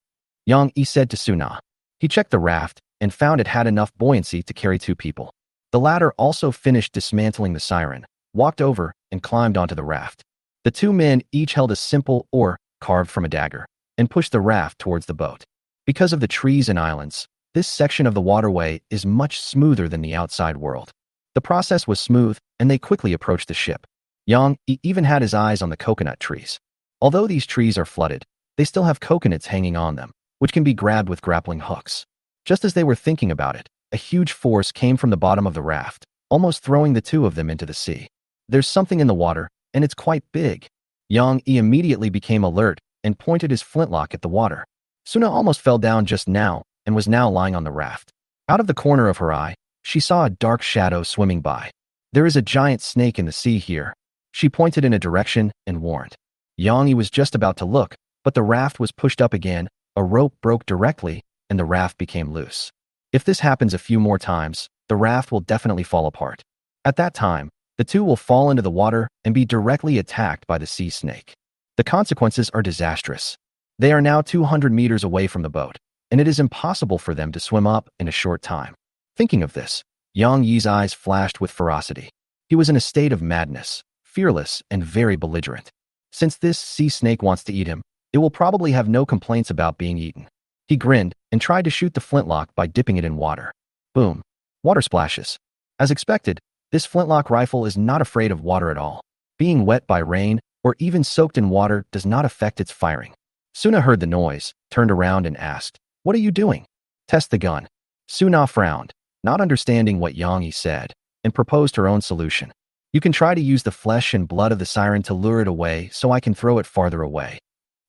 A: Yang Yi said to Suna. He checked the raft and found it had enough buoyancy to carry 2 people. The latter also finished dismantling the siren, walked over, and climbed onto the raft. The 2 men each held a simple oar carved from a dagger, and pushed the raft towards the boat. Because of the trees and islands, this section of the waterway is much smoother than the outside world. The process was smooth, and they quickly approached the ship. Yang Yi even had his eyes on the coconut trees. Although these trees are flooded, they still have coconuts hanging on them, which can be grabbed with grappling hooks. Just as they were thinking about it, a huge force came from the bottom of the raft, almost throwing the 2 of them into the sea. There's something in the water, and it's quite big. Yang Yi immediately became alert and pointed his flintlock at the water. Suna almost fell down just now and was now lying on the raft. Out of the corner of her eye, she saw a dark shadow swimming by. There is a giant snake in the sea here. She pointed in a direction and warned. Yang Yi was just about to look, but the raft was pushed up again, a rope broke directly, and the raft became loose. If this happens a few more times, the raft will definitely fall apart. At that time, the two will fall into the water and be directly attacked by the sea snake. The consequences are disastrous. They are now 200 meters away from the boat, and it is impossible for them to swim up in a short time. Thinking of this, Yang Yi's eyes flashed with ferocity. He was in a state of madness, fearless and very belligerent. Since this sea snake wants to eat him, it will probably have no complaints about being eaten. He grinned and tried to shoot the flintlock by dipping it in water. Boom. Water splashes. As expected, this flintlock rifle is not afraid of water at all. Being wet by rain or even soaked in water does not affect its firing. Suna heard the noise, turned around and asked, "What are you doing?" "Test the gun." Suna frowned, not understanding what Yang Yi said, and proposed her own solution. "You can try to use the flesh and blood of the siren to lure it away so I can throw it farther away."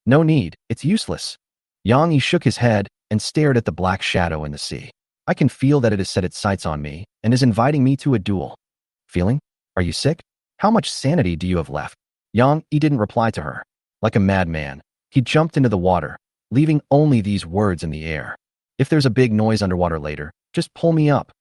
A: "No need, it's useless." Yang Yi shook his head and stared at the black shadow in the sea. "I can feel that it has set its sights on me and is inviting me to a duel." "Feeling? Are you sick? How much sanity do you have left?" Yang Yi didn't reply to her. Like a madman, he jumped into the water, leaving only these words in the air. "If there's a big noise underwater later, just pull me up."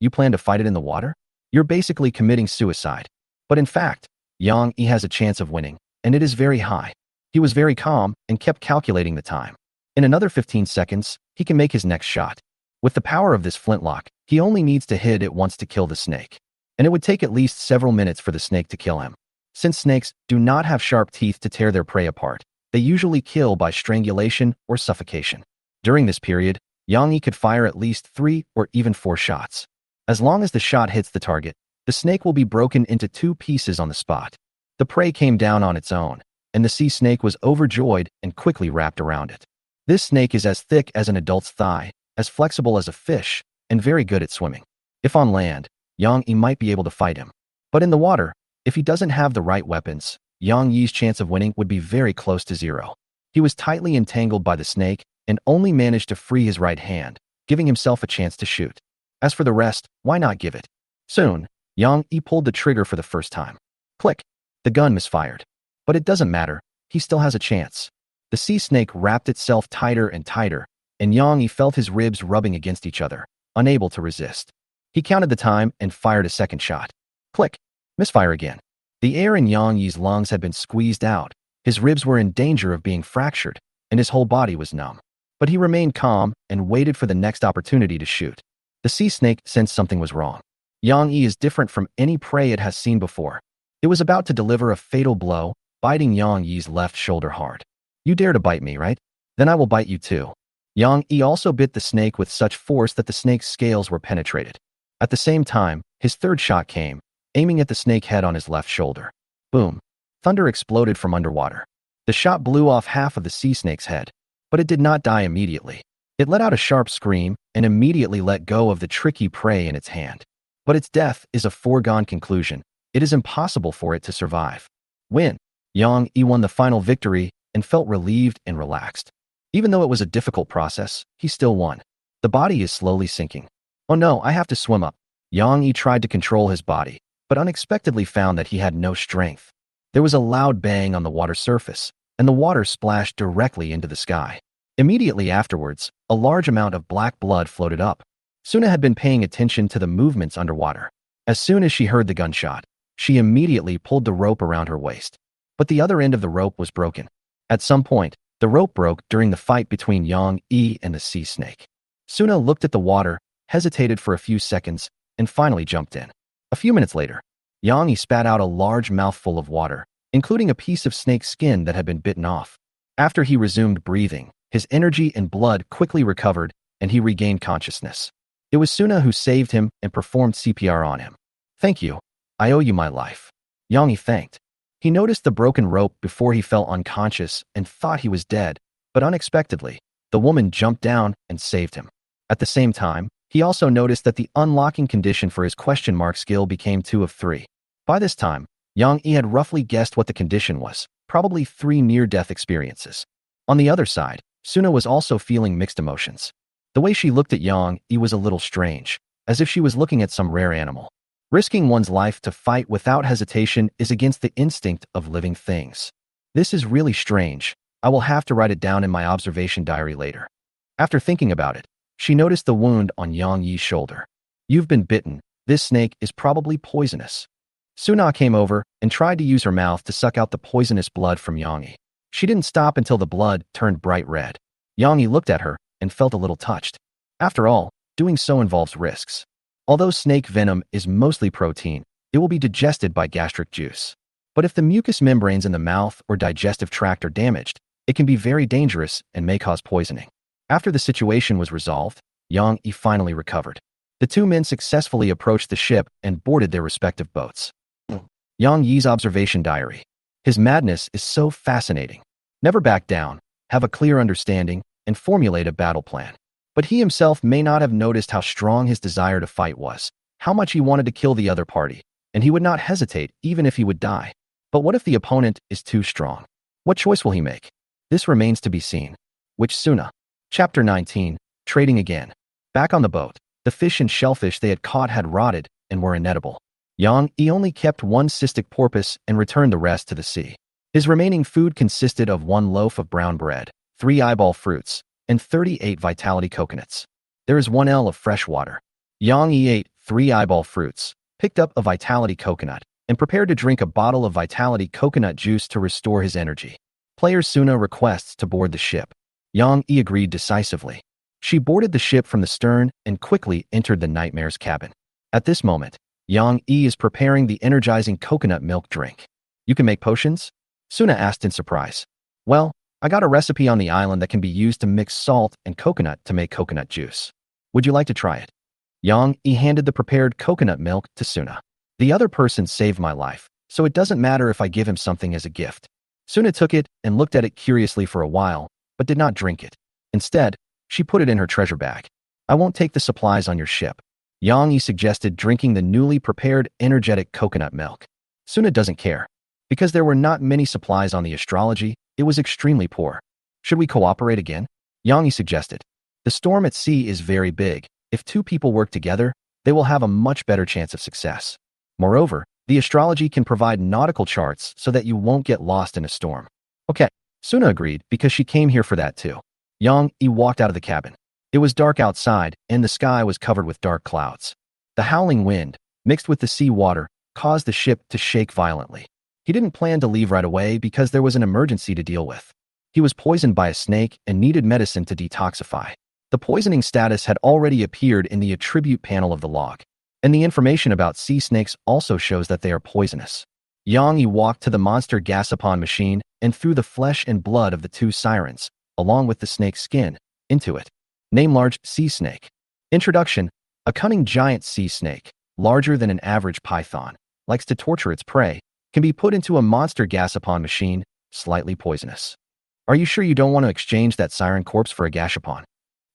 A: You plan to fight it in the water? You're basically committing suicide." But in fact, Yang Yi has a chance of winning, and it is very high. He was very calm and kept calculating the time. In another 15 seconds, he can make his next shot. With the power of this flintlock, he only needs to hit it once to kill the snake. And it would take at least several minutes for the snake to kill him. Since snakes do not have sharp teeth to tear their prey apart, they usually kill by strangulation or suffocation. During this period, Yang Yi could fire at least 3 or even 4 shots. As long as the shot hits the target, the snake will be broken into 2 pieces on the spot. The prey came down on its own, and the sea snake was overjoyed and quickly wrapped around it. This snake is as thick as an adult's thigh, as flexible as a fish, and very good at swimming. If on land, Yang Yi might be able to fight him. But in the water, if he doesn't have the right weapons, Yang Yi's chance of winning would be very close to 0. He was tightly entangled by the snake and only managed to free his right hand, giving himself a chance to shoot. As for the rest, why not give it? Soon, Yang Yi pulled the trigger for the first time. Click! The gun misfired. But it doesn't matter, he still has a chance. The sea snake wrapped itself tighter and tighter, and Yang Yi felt his ribs rubbing against each other, unable to resist. He counted the time and fired a second shot. Click! Misfire again. The air in Yang Yi's lungs had been squeezed out, his ribs were in danger of being fractured, and his whole body was numb. But he remained calm and waited for the next opportunity to shoot. The sea snake sensed something was wrong. Yang Yi is different from any prey it has seen before. It was about to deliver a fatal blow, biting Yang Yi's left shoulder hard. "You dare to bite me, right? Then I will bite you too." Yang Yi also bit the snake with such force that the snake's scales were penetrated. At the same time, his third shot came, aiming at the snake head on his left shoulder. Boom! Thunder exploded from underwater. The shot blew off half of the sea snake's head, but it did not die immediately. It let out a sharp scream and immediately let go of the tricky prey in its hand. But its death is a foregone conclusion. It is impossible for it to survive. Win! Yang Yi won the final victory and felt relieved and relaxed. Even though it was a difficult process, he still won. The body is slowly sinking. "Oh no, I have to swim up." Yang Yi tried to control his body, but unexpectedly found that he had no strength. There was a loud bang on the water surface, and the water splashed directly into the sky. Immediately afterwards, a large amount of black blood floated up. Suna had been paying attention to the movements underwater. As soon as she heard the gunshot, she immediately pulled the rope around her waist. But the other end of the rope was broken. At some point, the rope broke during the fight between Yang Yi and the sea snake. Suna looked at the water, hesitated for a few seconds, and finally jumped in. A few minutes later, Yang Yi spat out a large mouthful of water, including a piece of snake skin that had been bitten off. After he resumed breathing, his energy and blood quickly recovered, and he regained consciousness. It was Suna who saved him and performed CPR on him. "Thank you. I owe you my life." Yang Yi thanked. He noticed the broken rope before he fell unconscious and thought he was dead, but unexpectedly, the woman jumped down and saved him. At the same time, he also noticed that the unlocking condition for his question mark skill became 2 of 3. By this time, Yang Yi had roughly guessed what the condition was. probably 3 near-death experiences. On the other side, Suna was also feeling mixed emotions. The way she looked at Yang Yi was a little strange, as if she was looking at some rare animal. Risking one's life to fight without hesitation is against the instinct of living things. This is really strange. I will have to write it down in my observation diary later. After thinking about it, she noticed the wound on Yang Yi's shoulder. You've been bitten. This snake is probably poisonous. Suna came over and tried to use her mouth to suck out the poisonous blood from Yang Yi. She didn't stop until the blood turned bright red. Yang Yi looked at her and felt a little touched. After all, doing so involves risks. Although snake venom is mostly protein, it will be digested by gastric juice. But if the mucous membranes in the mouth or digestive tract are damaged, it can be very dangerous and may cause poisoning. After the situation was resolved, Yang Yi finally recovered. The two men successfully approached the ship and boarded their respective boats. Yang Yi's observation diary. His madness is so fascinating. Never back down, have a clear understanding, and formulate a battle plan. But he himself may not have noticed how strong his desire to fight was, how much he wanted to kill the other party, and he would not hesitate even if he would die. But what if the opponent is too strong? What choice will he make? This remains to be seen. Which Suna? Chapter 19, Trading Again. Back on the boat, the fish and shellfish they had caught had rotted and were inedible. Yang Yi only kept one cystic porpoise and returned the rest to the sea. His remaining food consisted of 1 loaf of brown bread, 3 eyeball fruits, and 38 vitality coconuts. There is 1 L of fresh water. Yang Yi ate 3 eyeball fruits, picked up a vitality coconut, and prepared to drink a bottle of vitality coconut juice to restore his energy. Player Suna requests to board the ship. Yang Yi agreed decisively. She boarded the ship from the stern and quickly entered the Nightmare's cabin. At this moment, Yang Yi is preparing the energizing coconut milk drink. You can make potions? Suna asked in surprise. Well, I got a recipe on the island that can be used to mix salt and coconut to make coconut juice. Would you like to try it? Yang Yi handed the prepared coconut milk to Suna. The other person saved my life, so it doesn't matter if I give him something as a gift. Suna took it and looked at it curiously for a while, but did not drink it. Instead, she put it in her treasure bag. I won't take the supplies on your ship. Yang Yi suggested drinking the newly prepared energetic coconut milk. Suna doesn't care. Because there were not many supplies on the astrology, it was extremely poor. Should we cooperate again? Yang Yi suggested. The storm at sea is very big. If 2 people work together, they will have a much better chance of success. Moreover, the astrology can provide nautical charts so that you won't get lost in a storm. Okay, Suna agreed because she came here for that too. Yang Yi walked out of the cabin. It was dark outside, and the sky was covered with dark clouds. The howling wind, mixed with the sea water, caused the ship to shake violently. He didn't plan to leave right away because there was an emergency to deal with. He was poisoned by a snake and needed medicine to detoxify. The poisoning status had already appeared in the attribute panel of the log, and the information about sea snakes also shows that they are poisonous. Yang Yi walked to the monster gasapon machine and threw the flesh and blood of the 2 sirens, along with the snake's skin, into it. Name large sea snake. Introduction. A cunning giant sea snake, larger than an average python, likes to torture its prey, can be put into a monster gasapon machine, slightly poisonous. Are you sure you don't want to exchange that siren corpse for a gashapon?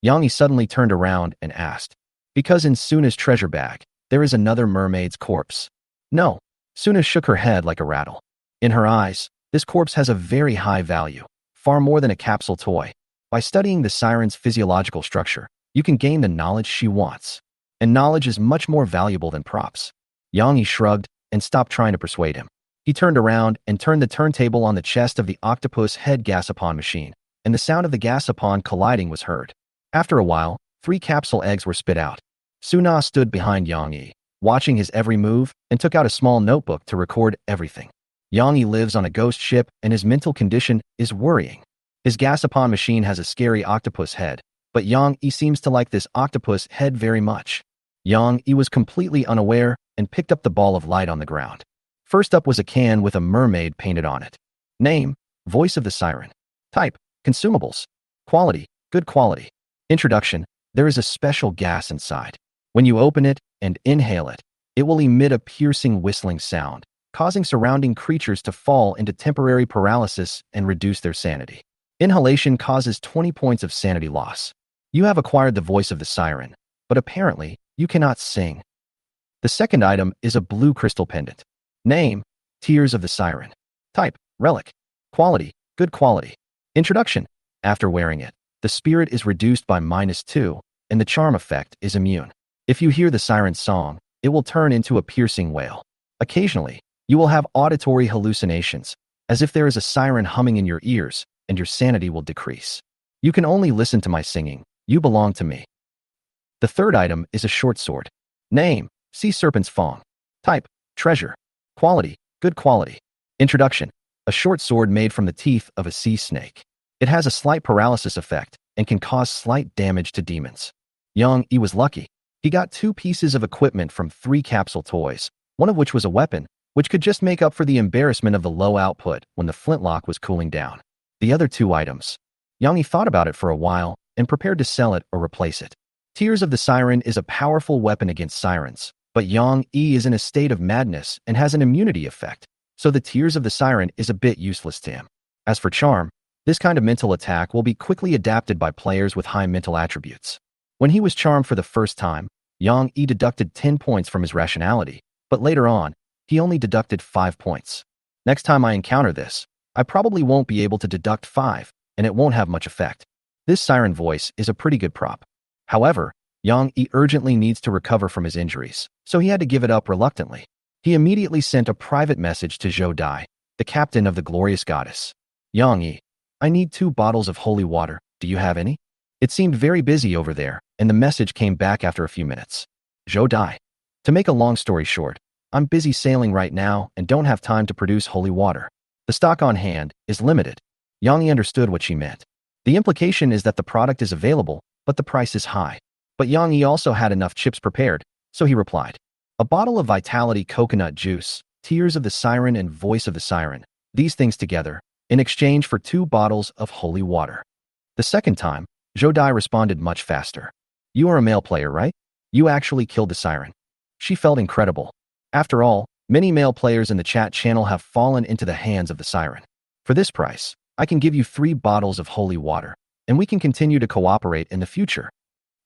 A: Yang Yi suddenly turned around and asked. Because in Suna's treasure bag, there is another mermaid's corpse. No. Suna shook her head like a rattle. In her eyes, this corpse has a very high value, far more than a capsule toy. By studying the siren's physiological structure, you can gain the knowledge she wants. And knowledge is much more valuable than props. Yang Yi shrugged and stopped trying to persuade him. He turned around and turned the turntable on the chest of the octopus head gasapon machine, and the sound of the gasapon colliding was heard. After a while, 3 capsule eggs were spit out. Suna stood behind Yang Yi, watching his every move, and took out a small notebook to record everything. Yang Yi lives on a ghost ship, and his mental condition is worrying. His gasapon machine has a scary octopus head, but Yang Yi seems to like this octopus head very much. Yang Yi was completely unaware and picked up the ball of light on the ground. First up was a can with a mermaid painted on it. Name, Voice of the Siren. Type, Consumables. Quality, Good quality. Introduction, there is a special gas inside. When you open it and inhale it, it will emit a piercing whistling sound, causing surrounding creatures to fall into temporary paralysis and reduce their sanity. Inhalation causes 20 points of sanity loss. You have acquired the voice of the siren, but apparently, you cannot sing. The second item is a blue crystal pendant. Name, Tears of the Siren. Type, Relic. Quality, good quality. Introduction. After wearing it, the spirit is reduced by -2, and the charm effect is immune. If you hear the siren's song, it will turn into a piercing wail. Occasionally, you will have auditory hallucinations, as if there is a siren humming in your ears, and your sanity will decrease. You can only listen to my singing. You belong to me. The third item is a short sword. Name, Sea Serpent's Fong. Type, treasure. Quality, good quality. Introduction. A short sword made from the teeth of a sea snake. It has a slight paralysis effect and can cause slight damage to demons. Yang Yi was lucky. He got 2 pieces of equipment from 3 capsule toys, one of which was a weapon, which could just make up for the embarrassment of the low output when the flintlock was cooling down. The other 2 items. Yang Yi thought about it for a while and prepared to sell it or replace it. Tears of the Siren is a powerful weapon against sirens, but Yang Yi is in a state of madness and has an immunity effect, so the Tears of the Siren is a bit useless to him. As for charm, this kind of mental attack will be quickly adapted by players with high mental attributes. When he was charmed for the first time, Yang Yi deducted 10 points from his rationality, but later on, he only deducted 5 points. Next time I encounter this, I probably won't be able to deduct 5, and it won't have much effect. This siren voice is a pretty good prop. However, Yang Yi urgently needs to recover from his injuries, so he had to give it up reluctantly. He immediately sent a private message to Zhou Dai, the captain of the glorious goddess. Yang Yi, I need 2 bottles of holy water. Do you have any? It seemed very busy over there, and the message came back after a few minutes. Zhou Dai. To make a long story short, I'm busy sailing right now and don't have time to produce holy water. The stock on hand is limited. Yang Yi understood what she meant. The implication is that the product is available, but the price is high. But Yang Yi also had enough chips prepared, so he replied, a bottle of Vitality coconut juice, Tears of the Siren and Voice of the Siren, these things together, in exchange for 2 bottles of holy water. The second time, Zhou Dai responded much faster. You are a male player, right? You actually killed the siren. She felt incredible. After all, many male players in the chat channel have fallen into the hands of the siren. For this price, I can give you 3 bottles of holy water, and we can continue to cooperate in the future.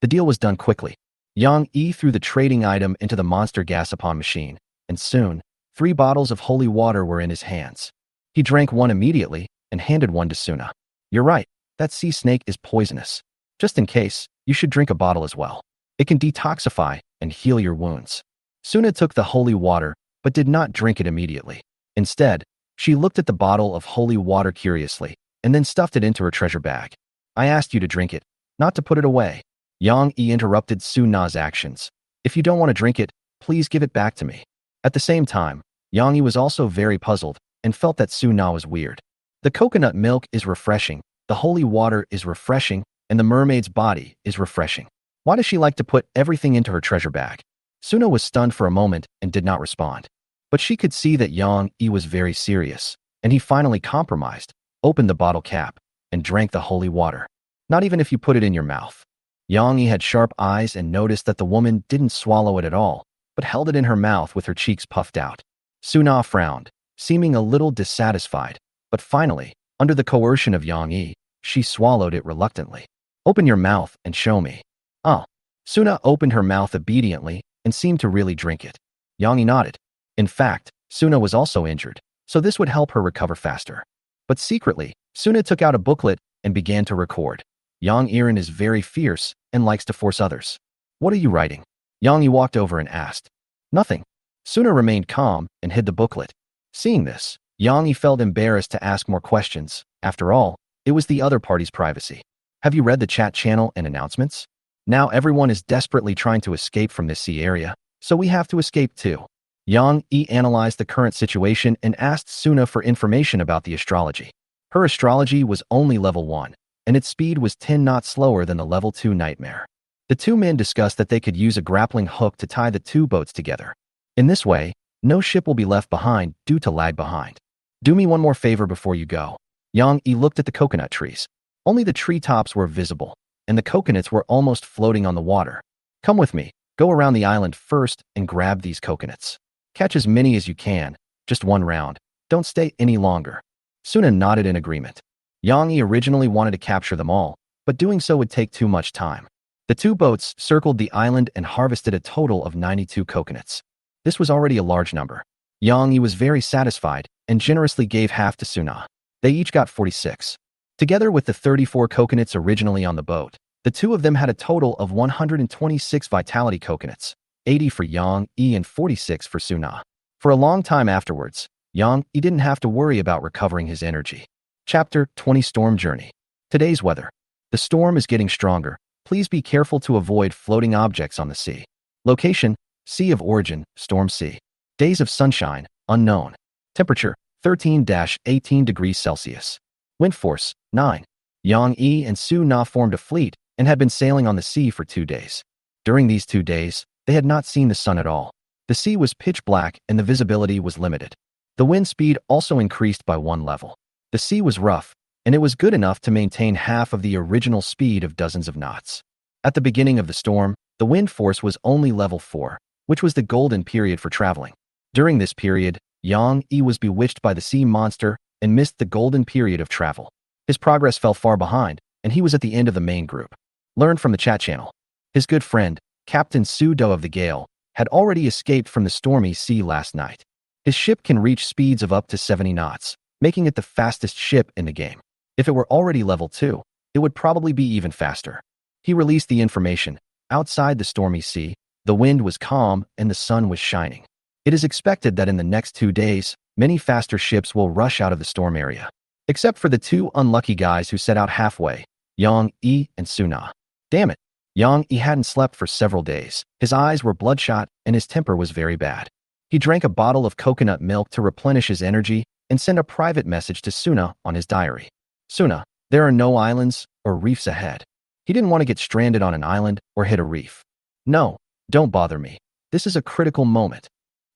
A: The deal was done quickly. Yang Yi threw the trading item into the monster gasapon machine, and soon, 3 bottles of holy water were in his hands. He drank one immediately and handed one to Suna. You're right, that sea snake is poisonous. Just in case, you should drink a bottle as well. It can detoxify and heal your wounds. Suna took the holy water, but did not drink it immediately. Instead, she looked at the bottle of holy water curiously, and then stuffed it into her treasure bag. I asked you to drink it, not to put it away. Yang Yi interrupted Suna's actions. If you don't want to drink it, please give it back to me. At the same time, Yang Yi was also very puzzled and felt that Suna was weird. The coconut milk is refreshing, the holy water is refreshing, and the mermaid's body is refreshing. Why does she like to put everything into her treasure bag? Suna was stunned for a moment and did not respond. But she could see that Yang Yi was very serious, and he finally compromised, opened the bottle cap, and drank the holy water. Not even if you put it in your mouth. Yang Yi had sharp eyes and noticed that the woman didn't swallow it at all, but held it in her mouth with her cheeks puffed out. Suna frowned, seeming a little dissatisfied, but finally, under the coercion of Yang Yi, she swallowed it reluctantly. Open your mouth and show me. Ah. Suna opened her mouth obediently and seemed to really drink it. Yang Yi nodded. In fact, Suna was also injured, so this would help her recover faster. But secretly, Suna took out a booklet and began to record. Yang Iren is very fierce and likes to force others. What are you writing? Yang Yi walked over and asked. Nothing. Suna remained calm and hid the booklet. Seeing this, Yang Yi felt embarrassed to ask more questions. After all, it was the other party's privacy. Have you read the chat channel and announcements? Now everyone is desperately trying to escape from this sea area, so we have to escape too. Yang Yi analyzed the current situation and asked Suna for information about the astrology. Her astrology was only level 1, and its speed was 10 knots slower than the level 2 nightmare. The 2 men discussed that they could use a grappling hook to tie the 2 boats together. In this way, no ship will be left behind due to lag behind. Do me one more favor before you go. Yang Yi looked at the coconut trees. Only the treetops were visible, and the coconuts were almost floating on the water. Come with me, go around the island first and grab these coconuts. Catch as many as you can, just 1 round. Don't stay any longer. Suna nodded in agreement. Yang Yi originally wanted to capture them all, but doing so would take too much time. The 2 boats circled the island and harvested a total of 92 coconuts. This was already a large number. Yang Yi was very satisfied and generously gave half to Suna. They each got 46. Together with the 34 coconuts originally on the boat, the two of them had a total of 126 vitality coconuts, 80 for Yang Yi and 46 for Suna. For a long time afterwards, Yang Yi didn't have to worry about recovering his energy. Chapter 20 Storm Journey. Today's weather. The storm is getting stronger. Please be careful to avoid floating objects on the sea. Location, Sea of Origin, Storm Sea. Days of sunshine, unknown. Temperature, 13-18 degrees Celsius. Wind force, 9. Yang Yi and Su Na formed a fleet and had been sailing on the sea for 2 days. During these 2 days, they had not seen the sun at all. The sea was pitch black and the visibility was limited. The wind speed also increased by 1 level. The sea was rough, and it was good enough to maintain half of the original speed of dozens of knots. At the beginning of the storm, the wind force was only level 4, which was the golden period for traveling. During this period, Yang Yi was bewitched by the sea monster and missed the golden period of travel. His progress fell far behind, and he was at the end of the main group. Learned from the chat channel. His good friend, Captain Su Do of the Gale, had already escaped from the stormy sea last night. His ship can reach speeds of up to 70 knots, making it the fastest ship in the game. If it were already level 2, it would probably be even faster. He released the information. Outside the stormy sea, the wind was calm and the sun was shining. It is expected that in the next 2 days, many faster ships will rush out of the storm area. Except for the 2 unlucky guys who set out halfway, Yang Yi and Suna. Damn it, Yang Yi hadn't slept for several days. His eyes were bloodshot and his temper was very bad. He drank a bottle of coconut milk to replenish his energy and sent a private message to Suna on his diary. Suna, there are no islands or reefs ahead. He didn't want to get stranded on an island or hit a reef. No, don't bother me. This is a critical moment.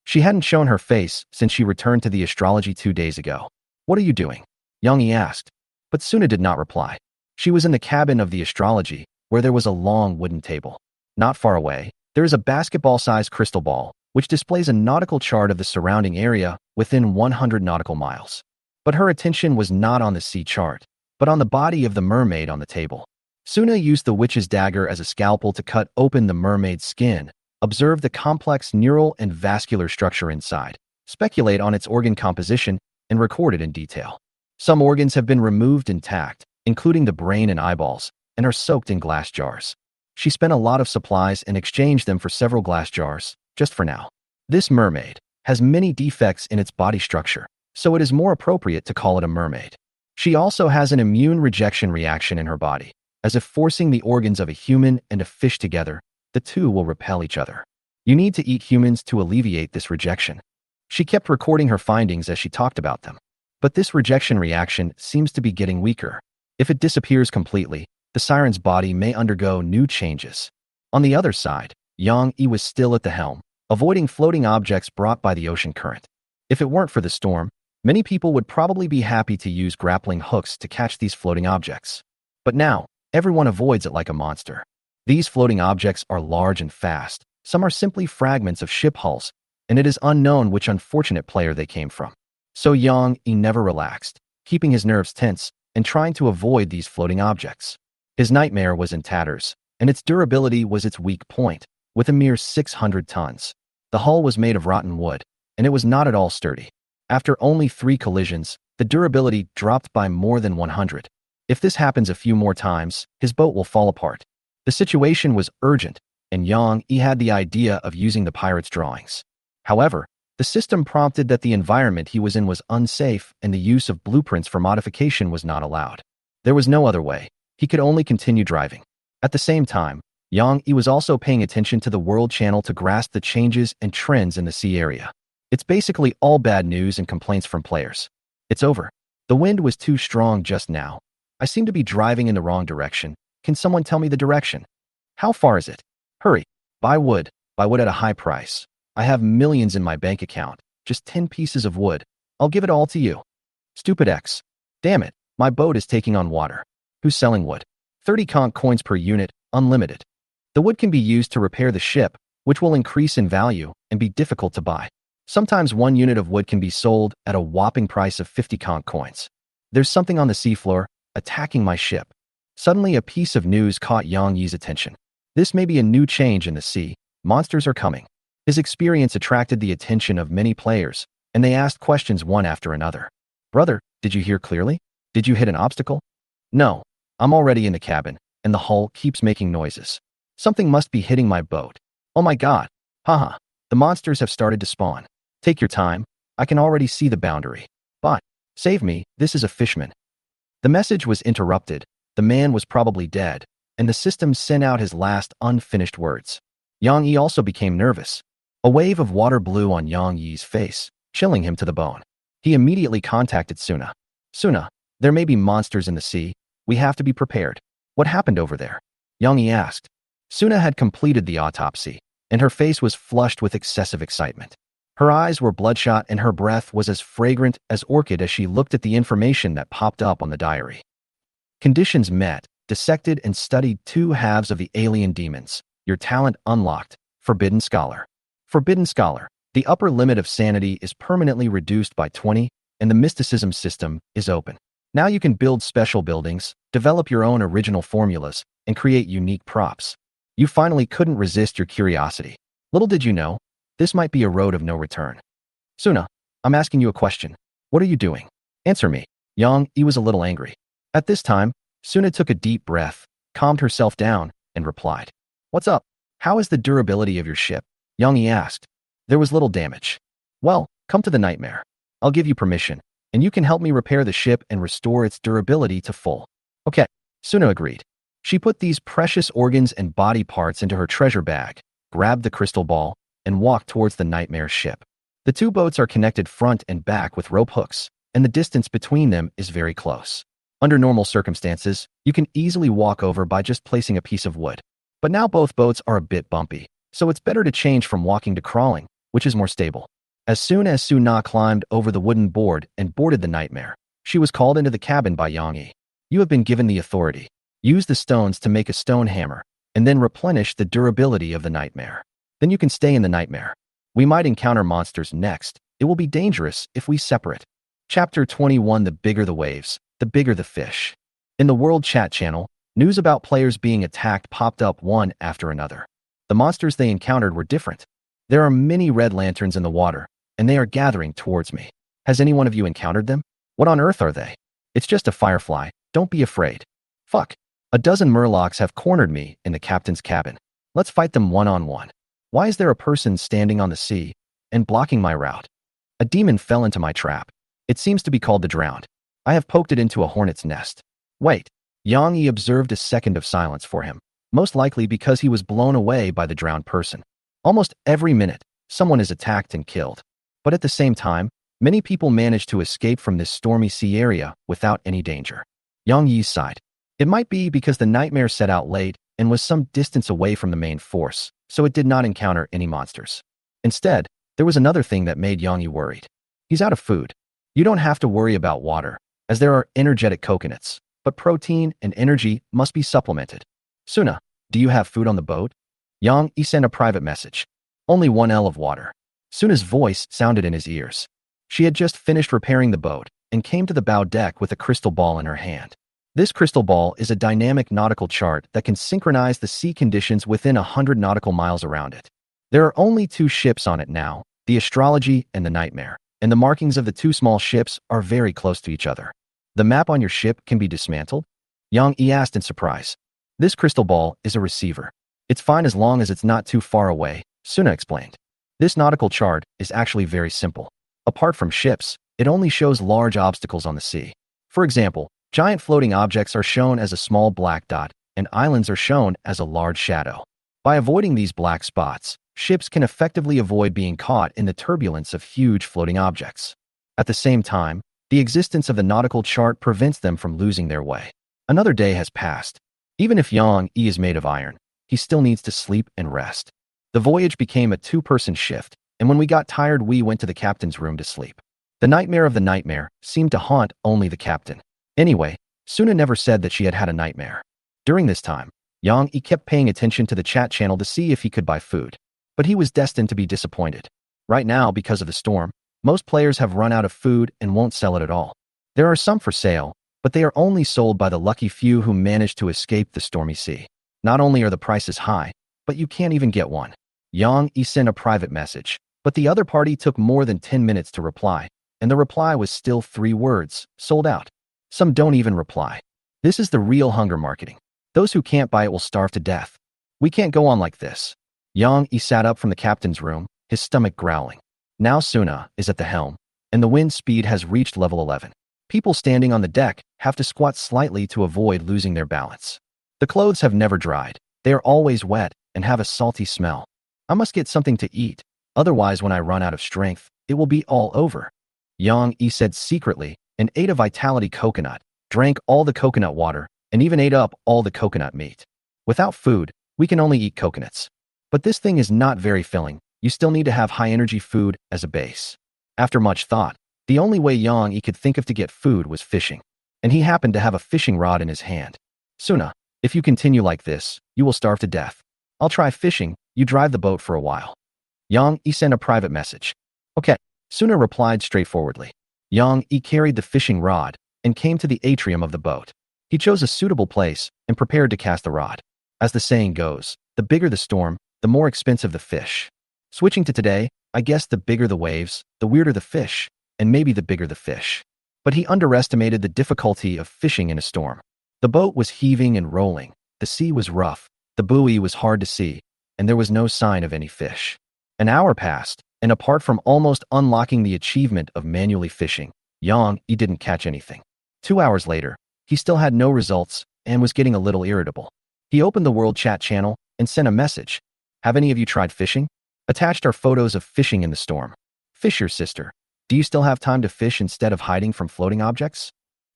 A: She hadn't shown her face since she returned to the astrology 2 days ago. What are you doing? Yang Yi asked. But Suna did not reply. She was in the cabin of the astrology, where there was a long wooden table. Not far away, there is a basketball-sized crystal ball, which displays a nautical chart of the surrounding area within 100 nautical miles. But her attention was not on the sea chart, but on the body of the mermaid on the table. Suna used the witch's dagger as a scalpel to cut open the mermaid's skin, observe the complex neural and vascular structure inside, speculate on its organ composition, and record it in detail. Some organs have been removed intact, including the brain and eyeballs, and are soaked in glass jars. She spent a lot of supplies and exchanged them for several glass jars, just for now. This mermaid has many defects in its body structure, so it is more appropriate to call it a mermaid. She also has an immune rejection reaction in her body, as if forcing the organs of a human and a fish together, the two will repel each other. You need to eat humans to alleviate this rejection. She kept recording her findings as she talked about them. But this rejection reaction seems to be getting weaker. If it disappears completely, the siren's body may undergo new changes. On the other side, Yang Yi was still at the helm, avoiding floating objects brought by the ocean current. If it weren't for the storm, many people would probably be happy to use grappling hooks to catch these floating objects. But now, everyone avoids it like a monster. These floating objects are large and fast. Some are simply fragments of ship hulls, and it is unknown which unfortunate player they came from. So Yang Yi never relaxed, keeping his nerves tense and trying to avoid these floating objects. His nightmare was in tatters, and its durability was its weak point, with a mere 600 tons. The hull was made of rotten wood, and it was not at all sturdy. After only 3 collisions, the durability dropped by more than 100. If this happens a few more times, his boat will fall apart. The situation was urgent, and Yang Yi had the idea of using the pirate's drawings. However, the system prompted that the environment he was in was unsafe and the use of blueprints for modification was not allowed. There was no other way. He could only continue driving. At the same time, Yang Yi was also paying attention to the world channel to grasp the changes and trends in the sea area. It's basically all bad news and complaints from players. It's over. The wind was too strong just now. I seem to be driving in the wrong direction. Can someone tell me the direction? How far is it? Hurry. Buy wood at a high price. I have millions in my bank account. Just 10 pieces of wood. I'll give it all to you. Stupid X. Damn it, my boat is taking on water. Who's selling wood? 30 conch coins per unit, unlimited. The wood can be used to repair the ship, which will increase in value and be difficult to buy. Sometimes 1 unit of wood can be sold at a whopping price of 50 conch coins. There's something on the seafloor, attacking my ship. Suddenly a piece of news caught Yang Yi's attention. This may be a new change in the sea. Monsters are coming. His experience attracted the attention of many players, and they asked questions one after another. Brother, Did you hear clearly? Did you hit an obstacle? No. I'm already in the cabin, and the hull keeps making noises. Something must be hitting my boat. Oh my god. Haha. The monsters have started to spawn. Take your time. I can already see the boundary. But, save me, this is a fishman. The message was interrupted. The man was probably dead, and the system sent out his last unfinished words. Yang Yi also became nervous. A wave of water blew on Yang Yi's face, chilling him to the bone. He immediately contacted Suna. Suna, there may be monsters in the sea. We have to be prepared. What happened over there? Yang Yi asked. Suna had completed the autopsy, and her face was flushed with excessive excitement. Her eyes were bloodshot and her breath was as fragrant as orchid as she looked at the information that popped up on the diary. Conditions met, dissected and studied 2 halves of the alien demons. Your talent unlocked. Forbidden Scholar. Forbidden Scholar. The upper limit of sanity is permanently reduced by 20, and the mysticism system is open. Now you can build special buildings, develop your own original formulas, and create unique props. You finally couldn't resist your curiosity. Little did you know, this might be a road of no return. Suna, I'm asking you a question. What are you doing? Answer me. Yang Yi was a little angry. At this time, Suna took a deep breath, calmed herself down, and replied. What's up? How is the durability of your ship? Yang Yi asked. There was little damage. Well, come to the nightmare. I'll give you permission, and you can help me repair the ship and restore its durability to full. Okay, Suna agreed. She put these precious organs and body parts into her treasure bag, grabbed the crystal ball, and walked towards the nightmare ship. The 2 boats are connected front and back with rope hooks, and the distance between them is very close. Under normal circumstances, you can easily walk over by just placing a piece of wood. But now both boats are a bit bumpy, so it's better to change from walking to crawling, which is more stable. As soon as Suna climbed over the wooden board and boarded the nightmare, she was called into the cabin by Yang Yi. You have been given the authority. Use the stones to make a stone hammer, and then replenish the durability of the nightmare. Then you can stay in the nightmare. We might encounter monsters next. It will be dangerous if we separate. Chapter 21. The bigger the waves, the bigger the fish. In the World Chat channel, news about players being attacked popped up one after another. The monsters they encountered were different. There are many red lanterns in the water, and they are gathering towards me. Has any one of you encountered them? What on earth are they? It's just a firefly. Don't be afraid. Fuck. A dozen murlocs have cornered me in the captain's cabin. Let's fight them one-on-one. Why is there a person standing on the sea and blocking my route? A demon fell into my trap. It seems to be called the Drowned. I have poked it into a hornet's nest. Wait. Yang Yi observed a second of silence for him, most likely because he was blown away by the drowned person. Almost every minute, someone is attacked and killed. But at the same time, many people manage to escape from this stormy sea area without any danger. Yang Yi sighed. It might be because the nightmare set out late and was some distance away from the main force, so it did not encounter any monsters. Instead, there was another thing that made Yang Yi worried. He's out of food. You don't have to worry about water, as there are energetic coconuts, but protein and energy must be supplemented. Suna, do you have food on the boat? Yang Yi sent a private message. Only 1 L of water. Suna's voice sounded in his ears. She had just finished repairing the boat and came to the bow deck with a crystal ball in her hand. This crystal ball is a dynamic nautical chart that can synchronize the sea conditions within 100 nautical miles around it. There are only 2 ships on it now, the Astrology and the Nightmare, and the markings of the 2 small ships are very close to each other. The map on your ship can be dismantled? Yang Yi asked in surprise. This crystal ball is a receiver. It's fine as long as it's not too far away, Suna explained. This nautical chart is actually very simple. Apart from ships, it only shows large obstacles on the sea. For example, giant floating objects are shown as a small black dot, and islands are shown as a large shadow. By avoiding these black spots, ships can effectively avoid being caught in the turbulence of huge floating objects. At the same time, the existence of the nautical chart prevents them from losing their way. Another day has passed. Even if Yang Yi is made of iron, he still needs to sleep and rest. The voyage became a 2-person shift, and when we got tired we went to the captain's room to sleep. The nightmare of the nightmare seemed to haunt only the captain. Anyway, Suna never said that she had had a nightmare. During this time, Yang Yi kept paying attention to the chat channel to see if he could buy food. But he was destined to be disappointed. Right now, because of the storm, most players have run out of food and won't sell it at all. There are some for sale, but they are only sold by the lucky few who manage to escape the stormy sea. Not only are the prices high, but you can't even get one. Yang Yi sent a private message, but the other party took more than 10 minutes to reply, and the reply was still 3 words, sold out. Some don't even reply. This is the real hunger marketing. Those who can't buy it will starve to death. We can't go on like this. Yang Yi sat up from the captain's room, his stomach growling. Now Suna is at the helm, and the wind speed has reached level 11. People standing on the deck have to squat slightly to avoid losing their balance. The clothes have never dried. They are always wet and have a salty smell. I must get something to eat, otherwise when I run out of strength, it will be all over. Yang Yi said secretly and ate a vitality coconut, drank all the coconut water, and even ate up all the coconut meat. Without food, we can only eat coconuts. But this thing is not very filling. You still need to have high-energy food as a base. After much thought, the only way Yang Yi could think of to get food was fishing. And he happened to have a fishing rod in his hand. Suna, if you continue like this, you will starve to death. I'll try fishing, you drive the boat for a while. Yang Yi sent a private message. Okay, Suna replied straightforwardly. Yang Yi carried the fishing rod and came to the atrium of the boat. He chose a suitable place and prepared to cast the rod. As the saying goes, the bigger the storm, the more expensive the fish. Switching to today, I guess the bigger the waves, the weirder the fish, and maybe the bigger the fish. But he underestimated the difficulty of fishing in a storm. The boat was heaving and rolling, the sea was rough, the buoy was hard to see, and there was no sign of any fish. An hour passed, and apart from almost unlocking the achievement of manually fishing, Yang Yi didn't catch anything. 2 hours later, he still had no results and was getting a little irritable. He opened the world chat channel and sent a message. Have any of you tried fishing? Attached are photos of fishing in the storm. Fisher sister, do you still have time to fish instead of hiding from floating objects?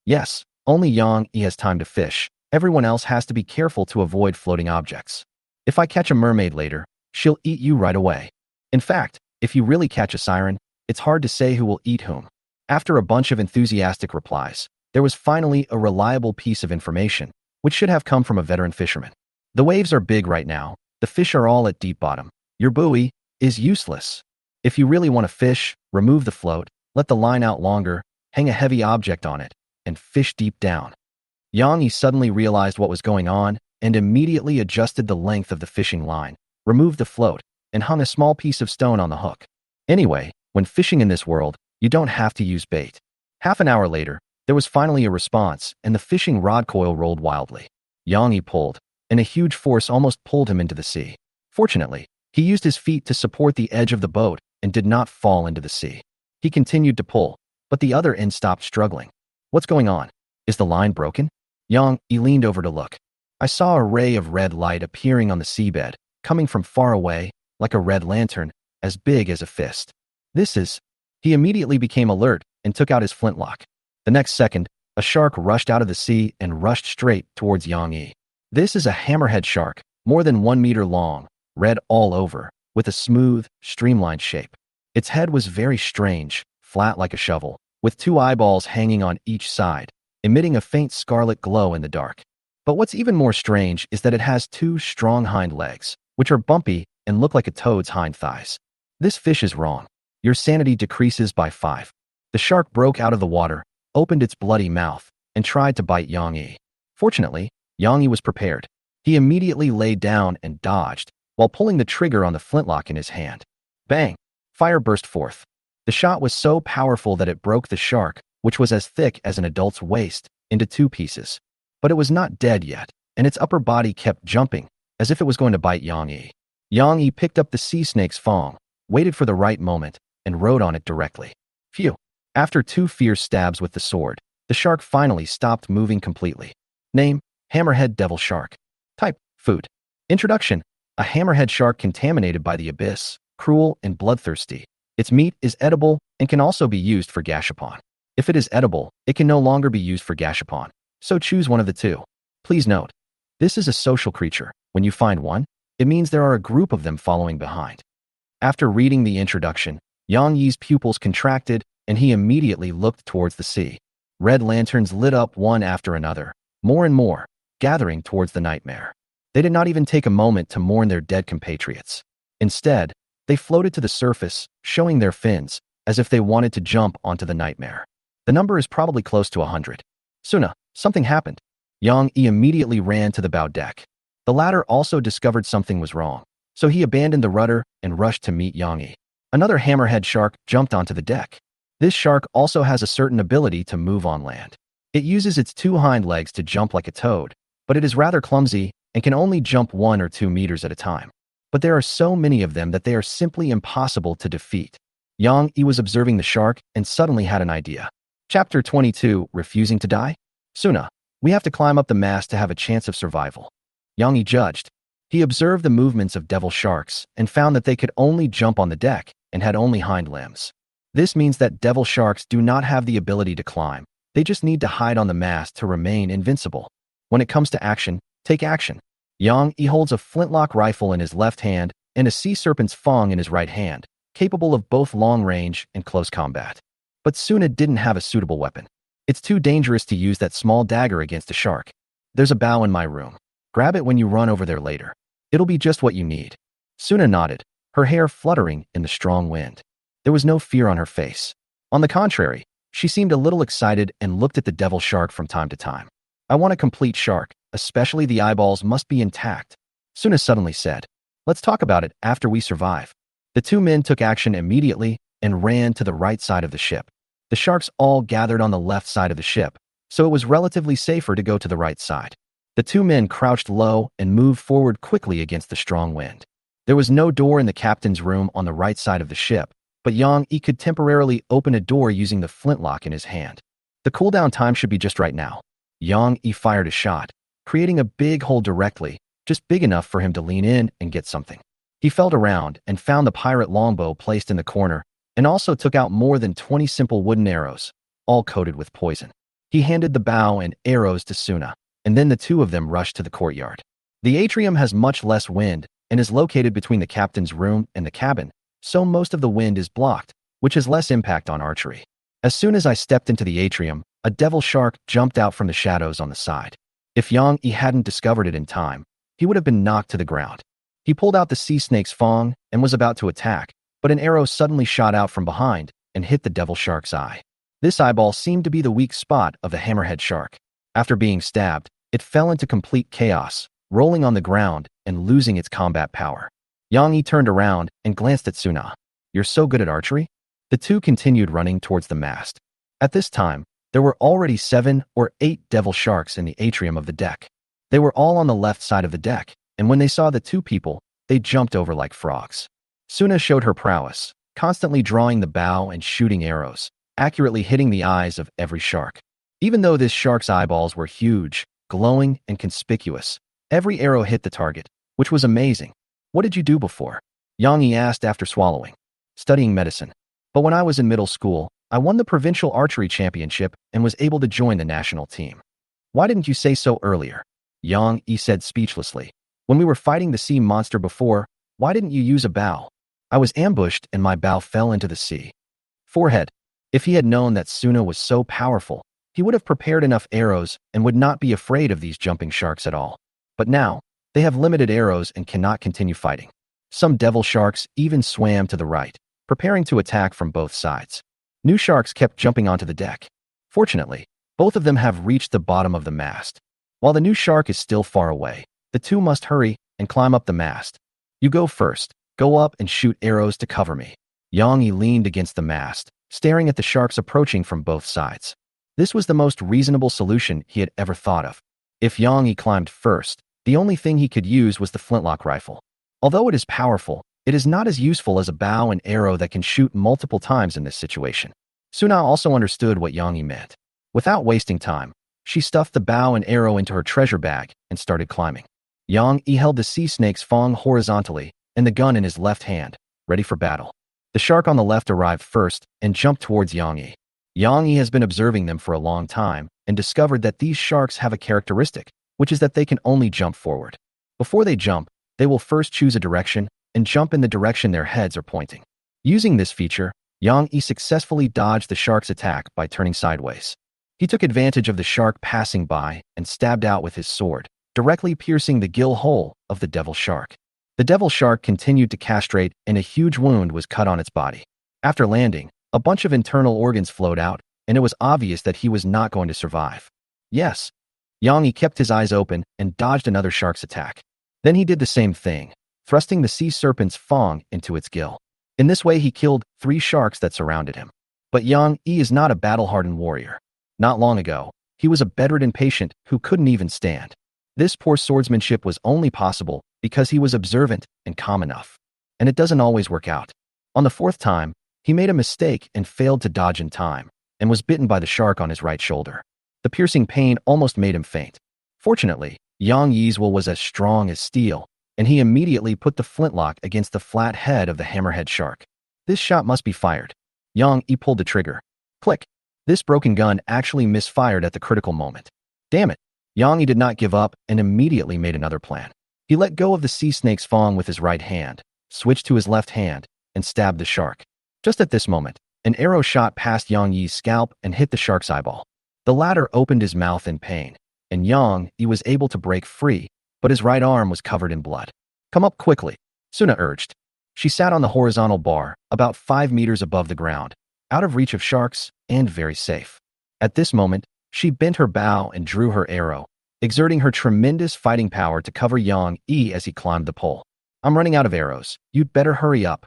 A: Yes, only Yang Yi has time to fish. Everyone else has to be careful to avoid floating objects. If I catch a mermaid later, she'll eat you right away. In fact, if you really catch a siren, it's hard to say who will eat whom. After a bunch of enthusiastic replies, there was finally a reliable piece of information, which should have come from a veteran fisherman. The waves are big right now. The fish are all at deep bottom. Your buoy is useless. If you really want to fish, remove the float, let the line out longer, hang a heavy object on it, and fish deep down. Yang Yi suddenly realized what was going on and immediately adjusted the length of the fishing line, removed the float, and hung a small piece of stone on the hook. Anyway, when fishing in this world, you don't have to use bait. Half an hour later, there was finally a response, and the fishing rod coil rolled wildly. Yang Yi pulled, and a huge force almost pulled him into the sea. Fortunately, he used his feet to support the edge of the boat and did not fall into the sea. He continued to pull, but the other end stopped struggling. What's going on? Is the line broken? Yang Yi leaned over to look. I saw a ray of red light appearing on the seabed, coming from far away, like a red lantern, as big as a fist. This is... He immediately became alert and took out his flintlock. The next second, a shark rushed out of the sea and rushed straight towards Yang Yi. This is a hammerhead shark, more than 1 meter long, red all over, with a smooth, streamlined shape. Its head was very strange, flat like a shovel, with 2 eyeballs hanging on each side, emitting a faint scarlet glow in the dark. But what's even more strange is that it has 2 strong hind legs, which are bumpy and look like a toad's hind thighs. This fish is wrong. Your sanity decreases by 5. The shark broke out of the water, opened its bloody mouth, and tried to bite Yang Yi. Fortunately, Yang Yi was prepared. He immediately lay down and dodged, while pulling the trigger on the flintlock in his hand. Bang! Fire burst forth. The shot was so powerful that it broke the shark, which was as thick as an adult's waist, into 2 pieces. But it was not dead yet, and its upper body kept jumping, as if it was going to bite Yang Yi. Yang Yi picked up the sea snake's fong, waited for the right moment, and rode on it directly. Phew! After 2 fierce stabs with the sword, the shark finally stopped moving completely. Name: Hammerhead Devil Shark. Type: Food. Introduction: A hammerhead shark contaminated by the abyss, cruel and bloodthirsty. Its meat is edible and can also be used for gashapon. If it is edible, it can no longer be used for gashapon, so choose one of the 2. Please note, this is a social creature. When you find one, it means there are a group of them following behind. After reading the introduction, Yang Yi's pupils contracted and he immediately looked towards the sea. Red lanterns lit up one after another, more and more, gathering towards the nightmare. They did not even take a moment to mourn their dead compatriots. Instead, they floated to the surface, showing their fins, as if they wanted to jump onto the nightmare. The number is probably close to 100. Suna, something happened. Yang Yi immediately ran to the bow deck. The latter also discovered something was wrong, so he abandoned the rudder and rushed to meet Yang Yi. Another hammerhead shark jumped onto the deck. This shark also has a certain ability to move on land. It uses its two hind legs to jump like a toad, but it is rather clumsy and can only jump 1 or 2 meters at a time. But there are so many of them that they are simply impossible to defeat. Yang Yi was observing the shark and suddenly had an idea. Chapter 22, Refusing to Die? Suna, we have to climb up the mast to have a chance of survival. Yang Yi judged. He observed the movements of devil sharks and found that they could only jump on the deck and had only hind limbs. This means that devil sharks do not have the ability to climb. They just need to hide on the mast to remain invincible. When it comes to action, take action. Yang Yi holds a flintlock rifle in his left hand and a sea serpent's fang in his right hand, capable of both long range and close combat. But Suna didn't have a suitable weapon. It's too dangerous to use that small dagger against a shark. There's a bow in my room. Grab it when you run over there later. It'll be just what you need. Suna nodded, her hair fluttering in the strong wind. There was no fear on her face. On the contrary, she seemed a little excited and looked at the devil shark from time to time. I want a complete shark, especially the eyeballs must be intact. Suna suddenly said, let's talk about it after we survive. The two men took action immediately and ran to the right side of the ship. The sharks all gathered on the left side of the ship, so it was relatively safer to go to the right side. The two men crouched low and moved forward quickly against the strong wind. There was no door in the captain's room on the right side of the ship, but Yang Yi could temporarily open a door using the flintlock in his hand. The cooldown time should be just right now. Yang Yi fired a shot, creating a big hole directly, just big enough for him to lean in and get something. He felt around and found the pirate longbow placed in the corner and also took out more than 20 simple wooden arrows, all coated with poison. He handed the bow and arrows to Suna, and then the two of them rushed to the courtyard. The atrium has much less wind and is located between the captain's room and the cabin, so most of the wind is blocked, which has less impact on archery. As soon as I stepped into the atrium, a devil shark jumped out from the shadows on the side. If Yang Yi hadn't discovered it in time, he would have been knocked to the ground. He pulled out the sea snake's fang and was about to attack, but an arrow suddenly shot out from behind and hit the devil shark's eye. This eyeball seemed to be the weak spot of the hammerhead shark. After being stabbed, it fell into complete chaos, rolling on the ground and losing its combat power. Yang Yi turned around and glanced at Suna. You're so good at archery? The two continued running towards the mast. At this time, there were already 7 or 8 devil sharks in the atrium of the deck. They were all on the left side of the deck, and when they saw the two people, they jumped over like frogs. Suna showed her prowess, constantly drawing the bow and shooting arrows, accurately hitting the eyes of every shark. Even though this shark's eyeballs were huge, glowing, and conspicuous, every arrow hit the target, which was amazing. What did you do before? Yang Yi asked after swallowing. Studying medicine. But when I was in middle school, I won the provincial archery championship and was able to join the national team. Why didn't you say so earlier? Yang Yi said speechlessly. When we were fighting the sea monster before, why didn't you use a bow? I was ambushed and my bow fell into the sea. Forehead. If he had known that Suna was so powerful, he would have prepared enough arrows and would not be afraid of these jumping sharks at all. But now, they have limited arrows and cannot continue fighting. Some devil sharks even swam to the right, preparing to attack from both sides. New sharks kept jumping onto the deck. Fortunately, both of them have reached the bottom of the mast. While the new shark is still far away, the two must hurry and climb up the mast. You go first. Go up and shoot arrows to cover me. Yang Yi leaned against the mast, staring at the sharks approaching from both sides. This was the most reasonable solution he had ever thought of. If Yang Yi climbed first, the only thing he could use was the flintlock rifle. Although it is powerful, it is not as useful as a bow and arrow that can shoot multiple times in this situation. Suna also understood what Yang Yi meant. Without wasting time, she stuffed the bow and arrow into her treasure bag and started climbing. Yang Yi held the sea snake's fang horizontally and the gun in his left hand, ready for battle. The shark on the left arrived first and jumped towards Yang Yi. Yang Yi has been observing them for a long time and discovered that these sharks have a characteristic, which is that they can only jump forward. Before they jump, they will first choose a direction and jump in the direction their heads are pointing. Using this feature, Yang Yi successfully dodged the shark's attack by turning sideways. He took advantage of the shark passing by and stabbed out with his sword, directly piercing the gill hole of the devil shark. The devil shark continued to castrate and a huge wound was cut on its body. After landing, a bunch of internal organs flowed out, and it was obvious that he was not going to survive. Yes. Yang Yi kept his eyes open and dodged another shark's attack. Then he did the same thing, thrusting the sea serpent's fang into its gill. In this way he killed 3 sharks that surrounded him. But Yang Yi is not a battle-hardened warrior. Not long ago, he was a bedridden patient who couldn't even stand. This poor swordsmanship was only possible because he was observant and calm enough. And it doesn't always work out. On the fourth time, he made a mistake and failed to dodge in time, and was bitten by the shark on his right shoulder. The piercing pain almost made him faint. Fortunately, Yang Yi's will was as strong as steel, and he immediately put the flintlock against the flat head of the hammerhead shark. This shot must be fired. Yang Yi pulled the trigger. Click. This broken gun actually misfired at the critical moment. Damn it. Yang Yi did not give up and immediately made another plan. He let go of the sea snake's fang with his right hand, switched to his left hand, and stabbed the shark. Just at this moment, an arrow shot past Yang Yi's scalp and hit the shark's eyeball. The latter opened his mouth in pain, and Yang Yi was able to break free, but his right arm was covered in blood. Come up quickly, Suna urged. She sat on the horizontal bar, about 5 meters above the ground, out of reach of sharks and very safe. At this moment, she bent her bow and drew her arrow, exerting her tremendous fighting power to cover Yang Yi as he climbed the pole. I'm running out of arrows. You'd better hurry up.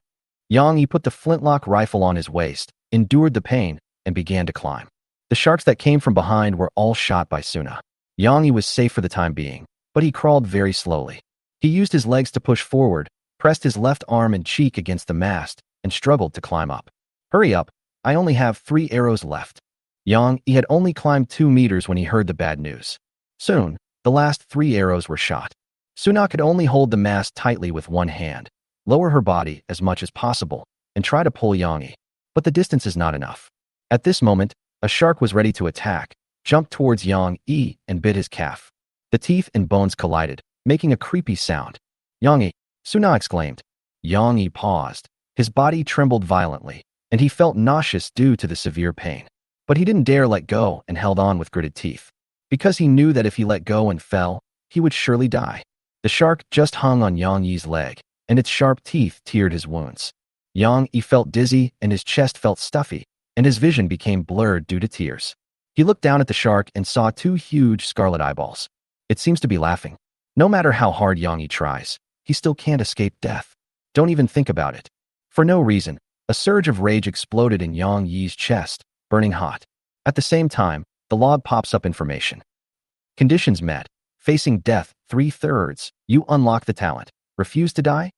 A: Yang Yi put the flintlock rifle on his waist, endured the pain, and began to climb. The sharks that came from behind were all shot by Suna. Yang Yi was safe for the time being, but he crawled very slowly. He used his legs to push forward, pressed his left arm and cheek against the mast, and struggled to climb up. Hurry up, I only have 3 arrows left. Yang Yi had only climbed 2 meters when he heard the bad news. Soon, the last 3 arrows were shot. Suna could only hold the mast tightly with one hand, lower her body as much as possible, and try to pull Yang Yi. But the distance is not enough. At this moment, a shark was ready to attack, jumped towards Yang Yi, and bit his calf. The teeth and bones collided, making a creepy sound. Yang Yi, Suna exclaimed. Yang Yi paused. His body trembled violently, and he felt nauseous due to the severe pain. But he didn't dare let go and held on with gritted teeth. Because he knew that if he let go and fell, he would surely die. The shark just hung on Yang Yi's leg, and its sharp teeth teared his wounds. Yang Yi felt dizzy and his chest felt stuffy, and his vision became blurred due to tears. He looked down at the shark and saw 2 huge scarlet eyeballs. It seems to be laughing. No matter how hard Yang Yi tries, he still can't escape death. Don't even think about it. For no reason, a surge of rage exploded in Yang Yi's chest, burning hot. At the same time, the log pops up information. Conditions met. Facing death, 3/3. You unlock the talent. Refuse to die?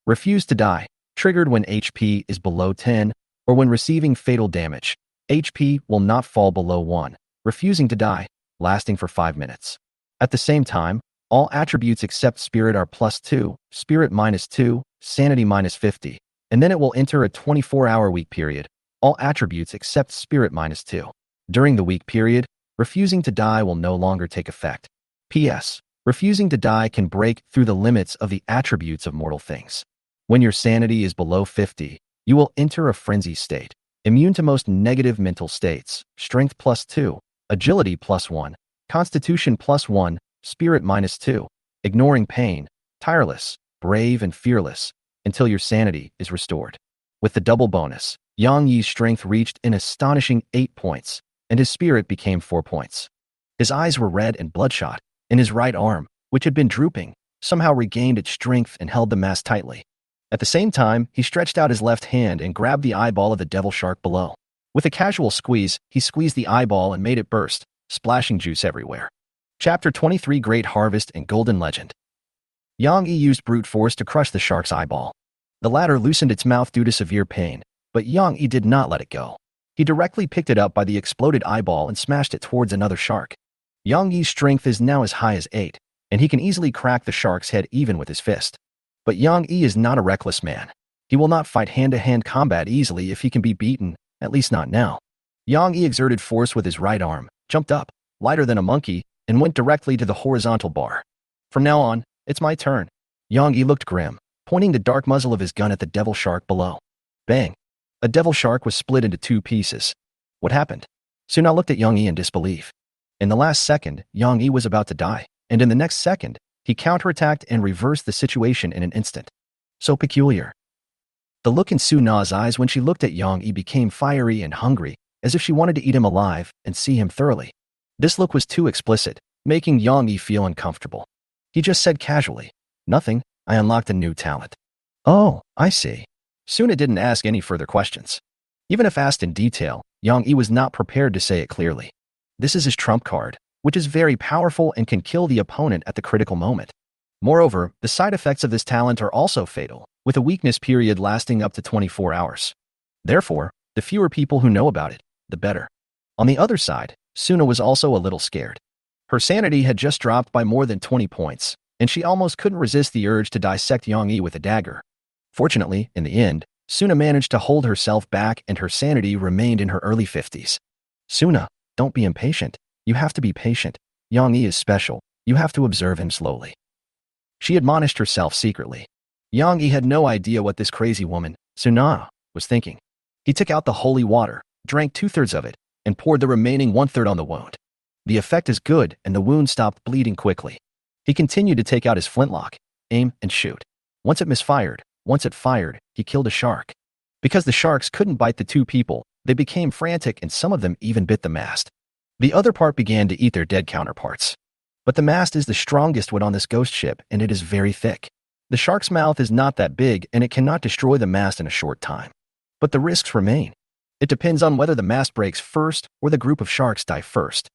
A: Refuse to die. Triggered when HP is below 10, or when receiving fatal damage. HP will not fall below 1. Refusing to die, lasting for 5 minutes. At the same time, all attributes except spirit are +2, spirit -2, sanity -50, and then it will enter a 24-hour week period. All attributes except spirit -2. During the week period, refusing to die will no longer take effect. P.S. Refusing to die can break through the limits of the attributes of mortal things. When your sanity is below 50, you will enter a frenzy state, immune to most negative mental states, strength +2, agility +1, constitution +1, spirit -2, ignoring pain, tireless, brave and fearless, until your sanity is restored. With the double bonus, Yang Yi's strength reached an astonishing 8 points, and his spirit became 4 points. His eyes were red and bloodshot, and his right arm, which had been drooping, somehow regained its strength and held the mast tightly. At the same time, he stretched out his left hand and grabbed the eyeball of the devil shark below. With a casual squeeze, he squeezed the eyeball and made it burst, splashing juice everywhere. Chapter 23 Great Harvest and Golden Legend. Yang Yi used brute force to crush the shark's eyeball. The latter loosened its mouth due to severe pain, but Yang Yi did not let it go. He directly picked it up by the exploded eyeball and smashed it towards another shark. Yang Yi's strength is now as high as 8, and he can easily crack the shark's head even with his fist. But Yang Yi is not a reckless man. He will not fight hand-to-hand combat easily if he can be beaten, at least not now. Yang Yi exerted force with his right arm, jumped up, lighter than a monkey, and went directly to the horizontal bar. From now on, it's my turn. Yang Yi looked grim, pointing the dark muzzle of his gun at the devil shark below. Bang! A devil shark was split into 2 pieces. What happened? Suna looked at Yang Yi in disbelief. In the last second, Yang Yi was about to die, and in the next second, he counterattacked and reversed the situation in an instant. So peculiar. The look in Suna's eyes when she looked at Yang Yi became fiery and hungry, as if she wanted to eat him alive and see him thoroughly. This look was too explicit, making Yang Yi feel uncomfortable. He just said casually, "Nothing, I unlocked a new talent." Oh, I see. Suna didn't ask any further questions. Even if asked in detail, Yang Yi was not prepared to say it clearly. This is his trump card, which is very powerful and can kill the opponent at the critical moment. Moreover, the side effects of this talent are also fatal, with a weakness period lasting up to 24 hours. Therefore, the fewer people who know about it, the better. On the other side, Suna was also a little scared. Her sanity had just dropped by more than 20 points, and she almost couldn't resist the urge to dissect Yang Yi with a dagger. Fortunately, in the end, Suna managed to hold herself back and her sanity remained in her early 50s. Suna, don't be impatient. You have to be patient. Yang Yi is special. You have to observe him slowly. She admonished herself secretly. Yang Yi had no idea what this crazy woman, Suna, was thinking. He took out the holy water, drank 2/3 of it, and poured the remaining 1/3 on the wound. The effect is good and the wound stopped bleeding quickly. He continued to take out his flintlock, aim, and shoot. Once it misfired, once it fired, he killed a shark. Because the sharks couldn't bite the two people, they became frantic and some of them even bit the mast. The other part began to eat their dead counterparts. But the mast is the strongest wood on this ghost ship and it is very thick. The shark's mouth is not that big and it cannot destroy the mast in a short time. But the risks remain. It depends on whether the mast breaks first or the group of sharks die first.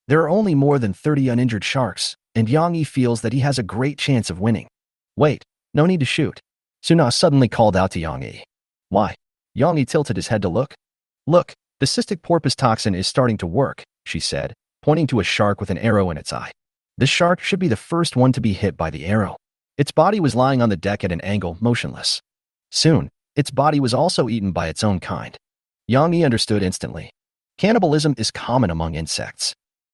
A: There are only more than 30 uninjured sharks, and Yang Yi feels that he has a great chance of winning. Wait, no need to shoot. Suna suddenly called out to Yang Yi. Why? Yang Yi tilted his head to look. Look, the cystic porpoise toxin is starting to work, she said, pointing to a shark with an arrow in its eye. This shark should be the first one to be hit by the arrow. Its body was lying on the deck at an angle, motionless. Soon, its body was also eaten by its own kind. Yang Yi understood instantly. Cannibalism is common among insects.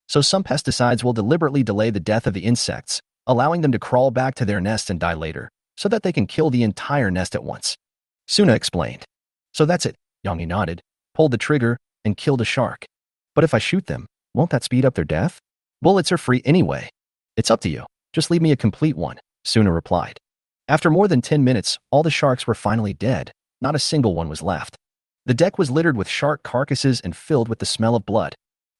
A: So some pesticides will deliberately delay the death of the insects, allowing them to crawl back to their nest and die later, so that they can kill the entire nest at once. Suna explained. So that's it, Yang Yi nodded, pulled the trigger, and killed a shark. But if I shoot them, won't that speed up their death? Bullets are free anyway. It's up to you. Just leave me a complete one, Suna replied. After more than 10 minutes, all the sharks were finally dead. Not a single one was left. The deck was littered with shark carcasses and filled with the smell of blood.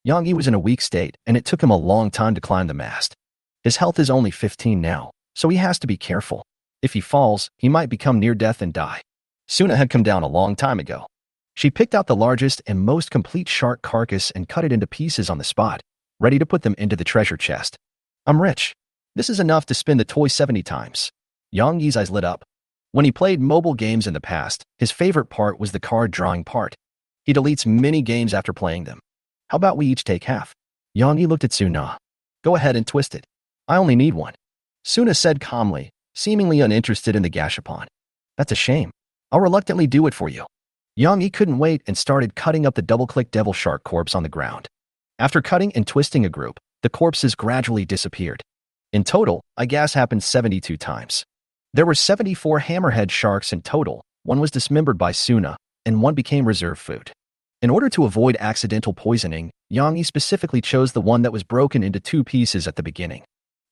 A: Yang Yi was in a weak state, and it took him a long time to climb the mast. His health is only 15 now, so he has to be careful. If he falls, he might become near death and die. Suna had come down a long time ago. She picked out the largest and most complete shark carcass and cut it into pieces on the spot, ready to put them into the treasure chest. I'm rich. This is enough to spin the toy 70 times. Yang Yi's eyes lit up. When he played mobile games in the past, his favorite part was the card drawing part. He deletes many games after playing them. How about we each take half? Yang Yi looked at Suna. Go ahead and twist it. I only need one. Suna said calmly, seemingly uninterested in the gashapon. That's a shame. I'll reluctantly do it for you. Yang Yi couldn't wait and started cutting up the double-click devil shark corpse on the ground. After cutting and twisting a group, the corpses gradually disappeared. In total, a gas happened 72 times. There were 74 hammerhead sharks in total, one was dismembered by Suna, and one became reserve food. In order to avoid accidental poisoning, Yang Yi specifically chose the one that was broken into 2 pieces at the beginning.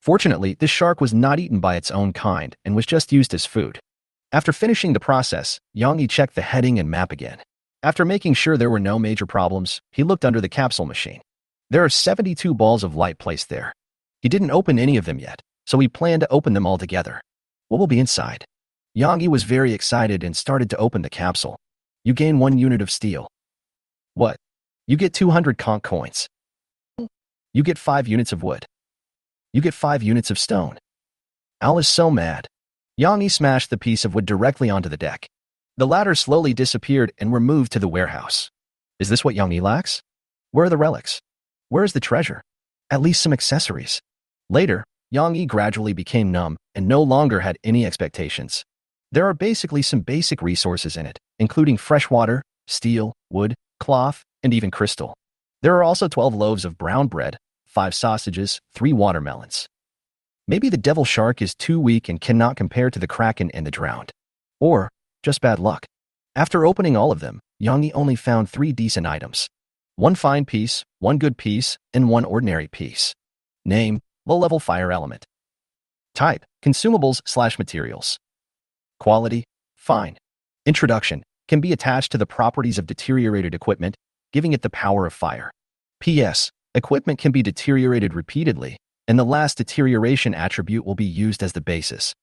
A: Fortunately, this shark was not eaten by its own kind and was just used as food. After finishing the process, Yang Yi checked the heading and map again. After making sure there were no major problems, he looked under the capsule machine. There are 72 balls of light placed there. He didn't open any of them yet, so he planned to open them all together. What will be inside? Yang Yi was very excited and started to open the capsule. You gain 1 unit of steel. What? You get 200 conch coins. You get 5 units of wood. You get 5 units of stone. Al is so mad. Yang Yi smashed the piece of wood directly onto the deck. The ladder slowly disappeared and were moved to the warehouse. Is this what Yang Yi lacks? Where are the relics? Where is the treasure? At least some accessories. Later, Yang Yi gradually became numb and no longer had any expectations. There are basically some basic resources in it, including fresh water, steel, wood, cloth, and even crystal. There are also 12 loaves of brown bread, 5 sausages, 3 watermelons. Maybe the devil shark is too weak and cannot compare to the kraken and the drowned. Or, just bad luck. After opening all of them, Yang Yi only found 3 decent items. 1 fine piece, 1 good piece, and 1 ordinary piece. Name, low-level fire element. Type, consumables/materials. Quality, fine. Introduction, can be attached to the properties of deteriorated equipment, giving it the power of fire. P.S. Equipment can be deteriorated repeatedly, and the last deterioration attribute will be used as the basis.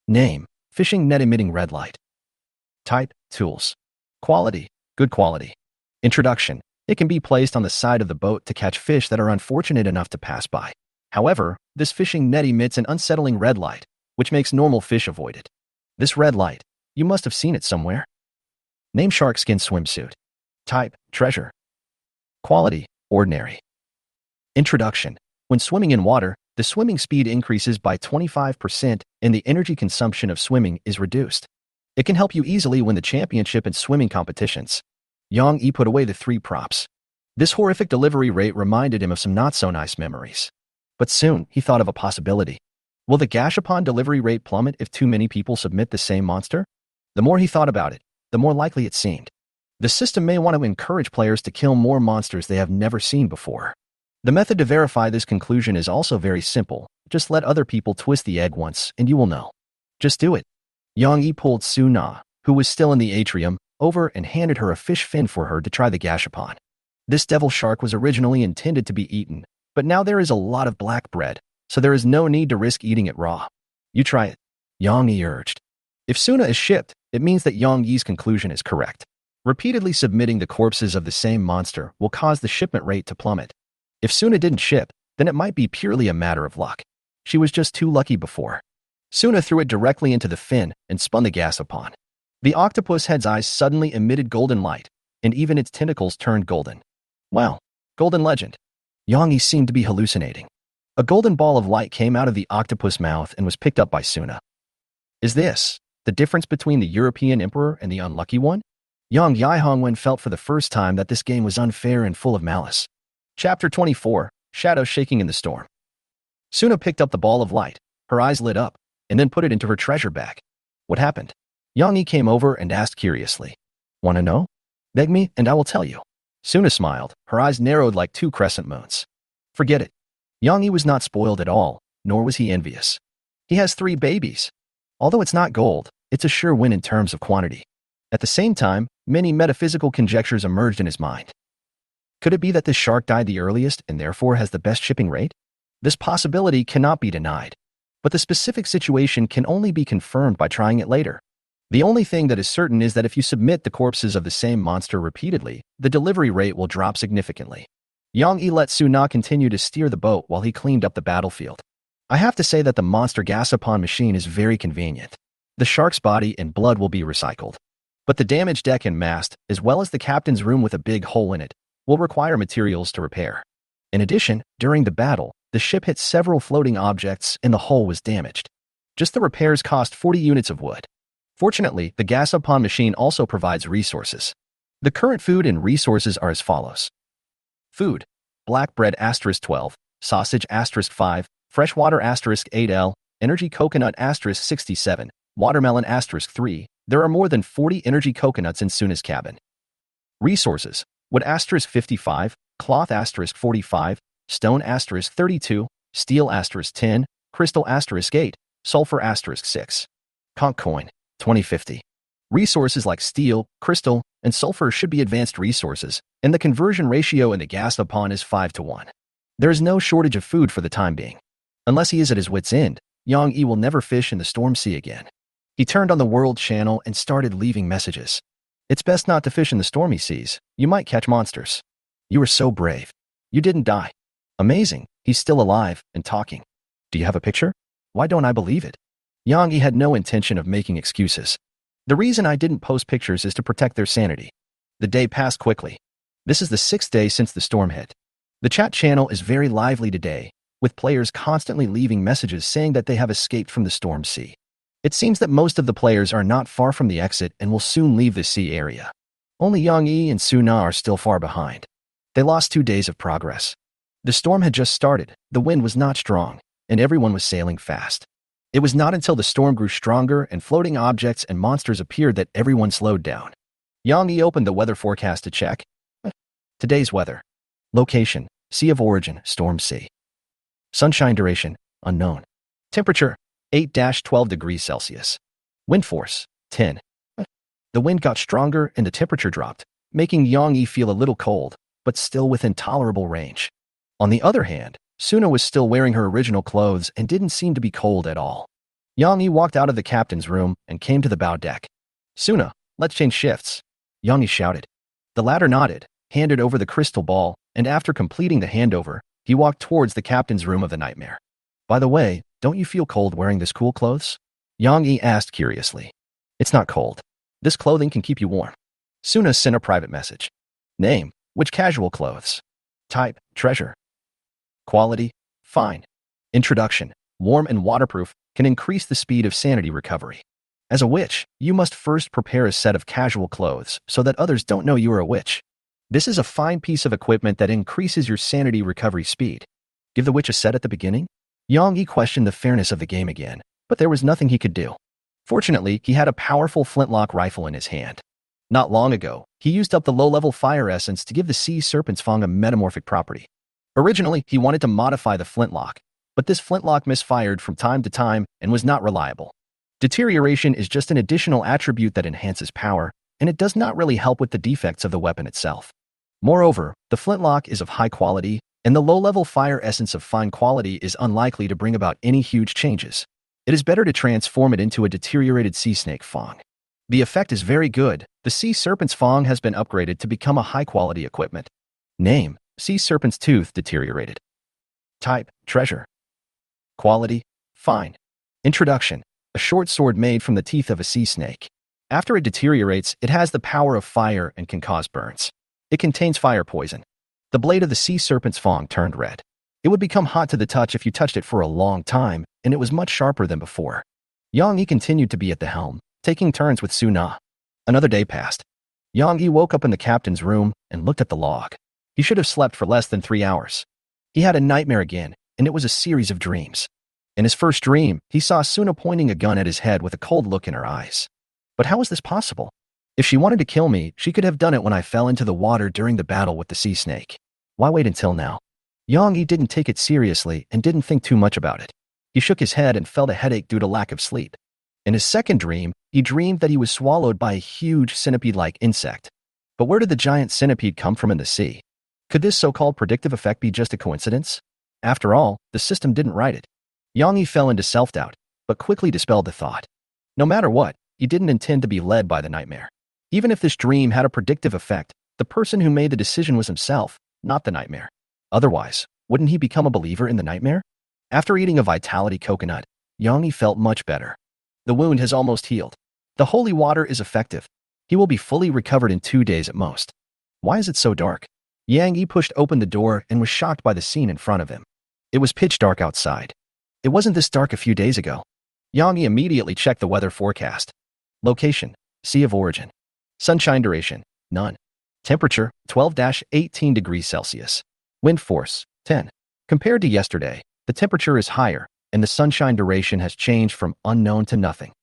A: Name, fishing net emitting red light. Type, tools. Quality, Good quality. Introduction. It can be placed on the side of the boat to catch fish that are unfortunate enough to pass by. However, this fishing net emits an unsettling red light, which makes normal fish avoid it. This red light, you must have seen it somewhere. Name: shark skin swimsuit. Type: treasure. Quality: ordinary. Introduction. When swimming in water, the swimming speed increases by 25% and the energy consumption of swimming is reduced. It can help you easily win the championship in swimming competitions. Yang Yi put away the 3 props. This horrific delivery rate reminded him of some not-so-nice memories. But soon, he thought of a possibility. Will the Gashapon delivery rate plummet if too many people submit the same monster? The more he thought about it, the more likely it seemed. The system may want to encourage players to kill more monsters they have never seen before. The method to verify this conclusion is also very simple. Just let other people twist the egg once, and you will know. Just do it. Yang Yi pulled Su Na, who was still in the atrium, over and handed her a fish fin for her to try the Gashapon. This devil shark was originally intended to be eaten, but now there is a lot of black bread, so there is no need to risk eating it raw. You try it, Yang Yi urged. If Suna is shipped, it means that Yang Yi's conclusion is correct. Repeatedly submitting the corpses of the same monster will cause the shipment rate to plummet. If Suna didn't ship, then it might be purely a matter of luck. She was just too lucky before. Suna threw it directly into the fin and spun the Gashapon. The octopus head's eyes suddenly emitted golden light, and even its tentacles turned golden. Wow, golden legend. Yang Yi seemed to be hallucinating. A golden ball of light came out of the octopus mouth and was picked up by Suna. Is this the difference between the European emperor and the unlucky one? Yang Yihongwen felt for the first time that this game was unfair and full of malice. Chapter 24, Shadows Shaking in the Storm. Suna picked up the ball of light, her eyes lit up, and then put it into her treasure bag. What happened? Yang Yi came over and asked curiously. Want to know? Beg me, and I will tell you. Suna smiled, her eyes narrowed like 2 crescent moons. Forget it. Yang Yi was not spoiled at all, nor was he envious. He has 3 babies. Although it's not gold, it's a sure win in terms of quantity. At the same time, many metaphysical conjectures emerged in his mind. Could it be that this shark died the earliest and therefore has the best shipping rate? This possibility cannot be denied, but the specific situation can only be confirmed by trying it later. The only thing that is certain is that if you submit the corpses of the same monster repeatedly, the delivery rate will drop significantly. Yang Yi let Su Na continue to steer the boat while he cleaned up the battlefield. I have to say that the monster Gashapon machine is very convenient. The shark's body and blood will be recycled. But the damaged deck and mast, as well as the captain's room with a big hole in it, will require materials to repair. In addition, during the battle, the ship hit several floating objects and the hull was damaged. Just the repairs cost 40 units of wood. Fortunately, the Gashapon machine also provides resources. The current food and resources are as follows. Food: black bread *12, sausage *5, fresh water *8L, energy coconut *67, watermelon *3. There are more than 40 energy coconuts in Suna's cabin. Resources: wood *55, cloth *45, stone *32, steel *10, crystal *8, sulfur *6. Conch coin, 2050. Resources like steel, crystal, and sulfur should be advanced resources, and the conversion ratio in the Gashapon is 5:1. There is no shortage of food for the time being. Unless he is at his wit's end, Yang Yi will never fish in the Storm Sea again. He turned on the World Channel and started leaving messages. It's best not to fish in the stormy seas. You might catch monsters. You were so brave. You didn't die. Amazing. He's still alive and talking. Do you have a picture? Why don't I believe it? Yang Yi had no intention of making excuses. The reason I didn't post pictures is to protect their sanity. The day passed quickly. This is the 6th day since the storm hit. The chat channel is very lively today, with players constantly leaving messages saying that they have escaped from the Storm Sea. It seems that most of the players are not far from the exit and will soon leave the sea area. Only Yang Yi and Su Na are still far behind. They lost 2 days of progress. The storm had just started, the wind was not strong, and everyone was sailing fast. It was not until the storm grew stronger and floating objects and monsters appeared that everyone slowed down. Yang Yi opened the weather forecast to check. Today's weather. Location: Sea of Origin, Storm Sea. Sunshine duration: unknown. Temperature: 8-12 degrees Celsius. Wind force: 10. The wind got stronger and the temperature dropped, making Yang Yi feel a little cold, but still within tolerable range. On the other hand, Suna was still wearing her original clothes and didn't seem to be cold at all. Yang Yi walked out of the captain's room and came to the bow deck. Suna, let's change shifts, Yang Yi shouted. The latter nodded, handed over the crystal ball, and after completing the handover, he walked towards the captain's room of the nightmare. By the way, don't you feel cold wearing this cool clothes? Yang Yi asked curiously. It's not cold. This clothing can keep you warm. Suna sent a private message. Name, which casual clothes? Type, treasure. Quality, fine. Introduction, warm and waterproof, can increase the speed of sanity recovery. As a witch, you must first prepare a set of casual clothes so that others don't know you are a witch. This is a fine piece of equipment that increases your sanity recovery speed. Give the witch a set at the beginning? Yang Yi questioned the fairness of the game again, but there was nothing he could do. Fortunately, he had a powerful flintlock rifle in his hand. Not long ago, he used up the low-level fire essence to give the sea serpent's fang a metamorphic property. Originally, he wanted to modify the flintlock, but this flintlock misfired from time to time and was not reliable. Deterioration is just an additional attribute that enhances power, and it does not really help with the defects of the weapon itself. Moreover, the flintlock is of high quality, and the low-level fire essence of fine quality is unlikely to bring about any huge changes. It is better to transform it into a deteriorated sea snake fang. The effect is very good. The sea serpent's fang has been upgraded to become a high-quality equipment. Name, sea serpent's tooth deteriorated. Type, treasure. Quality, fine. Introduction, a short sword made from the teeth of a sea snake. After it deteriorates, it has the power of fire and can cause burns. It contains fire poison. The blade of the sea serpent's fang turned red. It would become hot to the touch if you touched it for a long time, and it was much sharper than before. Yang Yi continued to be at the helm, taking turns with Suna. Another day passed. Yang Yi woke up in the captain's room and looked at the log. He should have slept for less than 3 hours. He had a nightmare again, and it was a series of dreams. In his first dream, he saw Suna pointing a gun at his head with a cold look in her eyes. But how was this possible? If she wanted to kill me, she could have done it when I fell into the water during the battle with the sea snake. Why wait until now? Yang Yi didn't take it seriously and didn't think too much about it. He shook his head and felt a headache due to lack of sleep. In his second dream, he dreamed that he was swallowed by a huge centipede-like insect. But where did the giant centipede come from in the sea? Could this so-called predictive effect be just a coincidence? After all, the system didn't write it. Yang Yi fell into self-doubt, but quickly dispelled the thought. No matter what, he didn't intend to be led by the nightmare. Even if this dream had a predictive effect, the person who made the decision was himself, not the nightmare. Otherwise, wouldn't he become a believer in the nightmare? After eating a vitality coconut, Yang Yi felt much better. The wound has almost healed. The holy water is effective. He will be fully recovered in 2 days at most. Why is it so dark? Yang Yi pushed open the door and was shocked by the scene in front of him. It was pitch dark outside. It wasn't this dark a few days ago. Yang Yi immediately checked the weather forecast. Location, Sea of Origin. Sunshine duration, none. Temperature, 12-18 degrees Celsius. Wind force, 10. Compared to yesterday, the temperature is higher, and the sunshine duration has changed from unknown to nothing.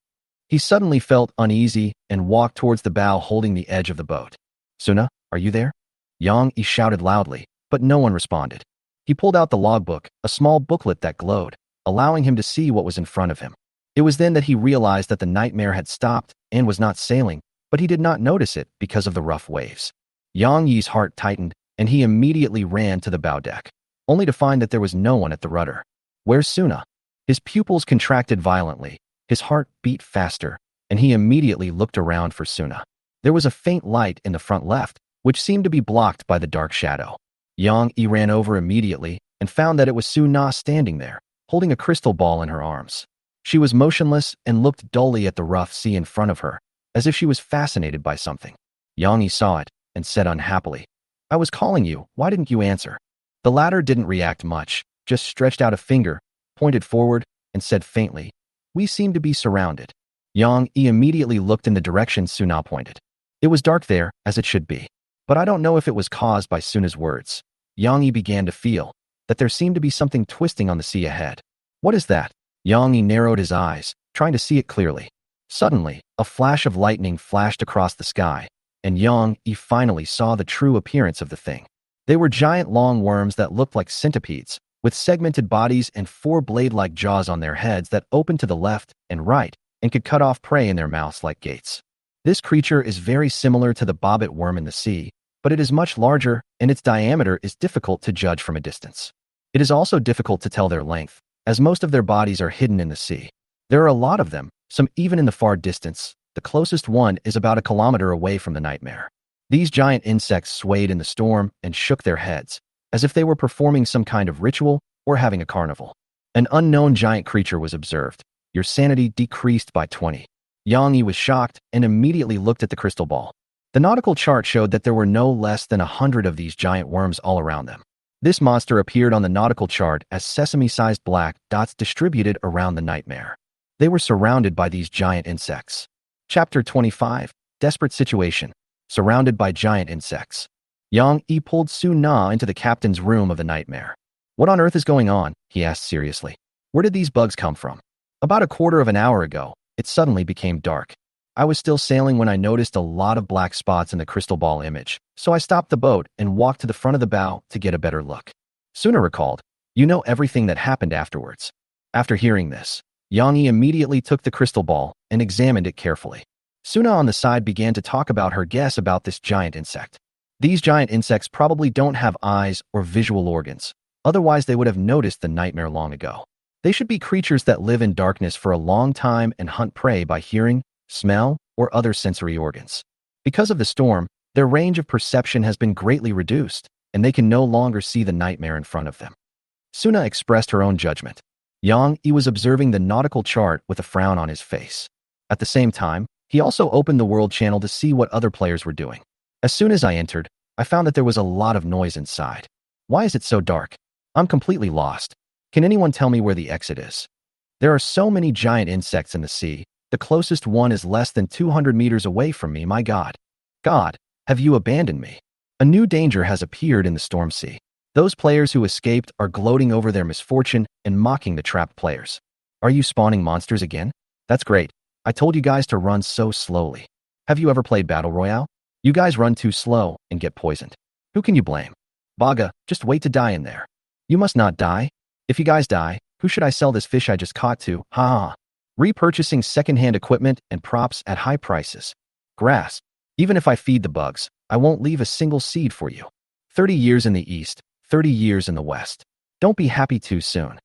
A: He suddenly felt uneasy and walked towards the bow holding the edge of the boat. Suna, are you there? Yang Yi shouted loudly, but no one responded. He pulled out the logbook, a small booklet that glowed, allowing him to see what was in front of him. It was then that he realized that the nightmare had stopped and was not sailing, but he did not notice it because of the rough waves. Yang Yi's heart tightened, and he immediately ran to the bow deck, only to find that there was no one at the rudder. Where's Suna? His pupils contracted violently, his heart beat faster, and he immediately looked around for Suna. There was a faint light in the front left, which seemed to be blocked by the dark shadow. Yang Yi ran over immediately and found that it was Suna standing there, holding a crystal ball in her arms. She was motionless and looked dully at the rough sea in front of her, as if she was fascinated by something. Yang Yi saw it and said unhappily, I was calling you, why didn't you answer? The latter didn't react much, just stretched out a finger, pointed forward, and said faintly, we seem to be surrounded. Yang Yi immediately looked in the direction Suna pointed. It was dark there, as it should be. But I don't know if it was caused by Suna's words. Yang Yi began to feel that there seemed to be something twisting on the sea ahead. What is that? Yang Yi narrowed his eyes, trying to see it clearly. Suddenly, a flash of lightning flashed across the sky, and Yang Yi finally saw the true appearance of the thing. They were giant long worms that looked like centipedes, with segmented bodies and 4 blade-like jaws on their heads that opened to the left and right and could cut off prey in their mouths like gates. This creature is very similar to the bobbit worm in the sea, but it is much larger and its diameter is difficult to judge from a distance. It is also difficult to tell their length, as most of their bodies are hidden in the sea. There are a lot of them, some even in the far distance. The closest one is about 1 kilometer away from the nightmare. These giant insects swayed in the storm and shook their heads, as if they were performing some kind of ritual or having a carnival. An unknown giant creature was observed. Your sanity decreased by 20. Yang Yi was shocked and immediately looked at the crystal ball. The nautical chart showed that there were no less than 100 of these giant worms all around them. This monster appeared on the nautical chart as sesame-sized black dots distributed around the nightmare. They were surrounded by these giant insects. Chapter 25, Desperate Situation. Surrounded by giant insects. Yang Yi pulled Su Na into the captain's room of the nightmare. What on earth is going on? He asked seriously. Where did these bugs come from? About a quarter of an hour ago, it suddenly became dark. I was still sailing when I noticed a lot of black spots in the crystal ball image, so I stopped the boat and walked to the front of the bow to get a better look. Suna recalled, you know everything that happened afterwards. After hearing this, Yang Yi immediately took the crystal ball and examined it carefully. Suna on the side began to talk about her guess about this giant insect. These giant insects probably don't have eyes or visual organs, otherwise they would have noticed the nightmare long ago. They should be creatures that live in darkness for a long time and hunt prey by hearing, smell, or other sensory organs. Because of the storm, their range of perception has been greatly reduced, and they can no longer see the nightmare in front of them. Suna expressed her own judgment. Yang Yi was observing the nautical chart with a frown on his face. At the same time, he also opened the world channel to see what other players were doing. As soon as I entered, I found that there was a lot of noise inside. Why is it so dark? I'm completely lost. Can anyone tell me where the exit is? There are so many giant insects in the sea. The closest one is less than 200 meters away from me, my God. God, have you abandoned me? A new danger has appeared in the storm sea. Those players who escaped are gloating over their misfortune and mocking the trapped players. Are you spawning monsters again? That's great. I told you guys to run so slowly. Have you ever played Battle Royale? You guys run too slow and get poisoned. Who can you blame? Baga, just wait to die in there. You must not die. If you guys die, who should I sell this fish I just caught to? Ha ha. Repurchasing second-hand equipment and props at high prices. Grass. Even if I feed the bugs, I won't leave a single seed for you. 30 years in the east, 30 years in the west. Don't be happy too soon.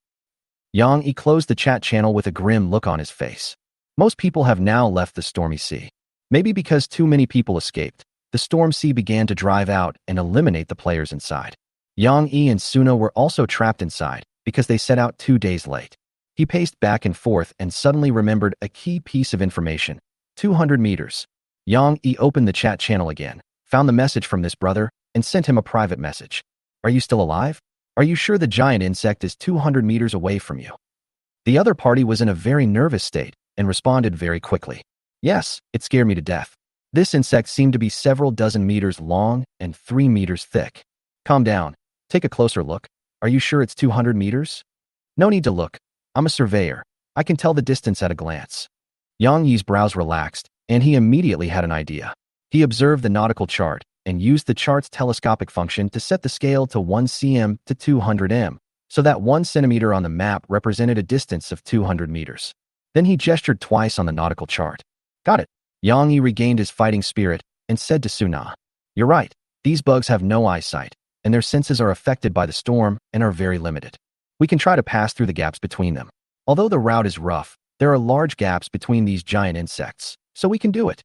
A: Yang Yi closed the chat channel with a grim look on his face. Most people have now left the stormy sea. Maybe because too many people escaped, the storm sea began to drive out and eliminate the players inside. Yang Yi and Suna were also trapped inside because they set out 2 days late. He paced back and forth and suddenly remembered a key piece of information. 200 meters. Yang Yi opened the chat channel again, found the message from this brother, and sent him a private message. Are you still alive? Are you sure the giant insect is 200 meters away from you? The other party was in a very nervous state and responded very quickly. Yes, it scared me to death. This insect seemed to be several dozen meters long and 3 meters thick. Calm down. Take a closer look. Are you sure it's 200 meters? No need to look. I'm a surveyor. I can tell the distance at a glance. Yang Yi's brows relaxed, and he immediately had an idea. He observed the nautical chart and used the chart's telescopic function to set the scale to 1 cm to 200 m, so that 1 centimeter on the map represented a distance of 200 meters. Then he gestured twice on the nautical chart. Got it. Yang Yi regained his fighting spirit and said to Suna, you're right. These bugs have no eyesight, and their senses are affected by the storm and are very limited. We can try to pass through the gaps between them. Although the route is rough, there are large gaps between these giant insects, so we can do it.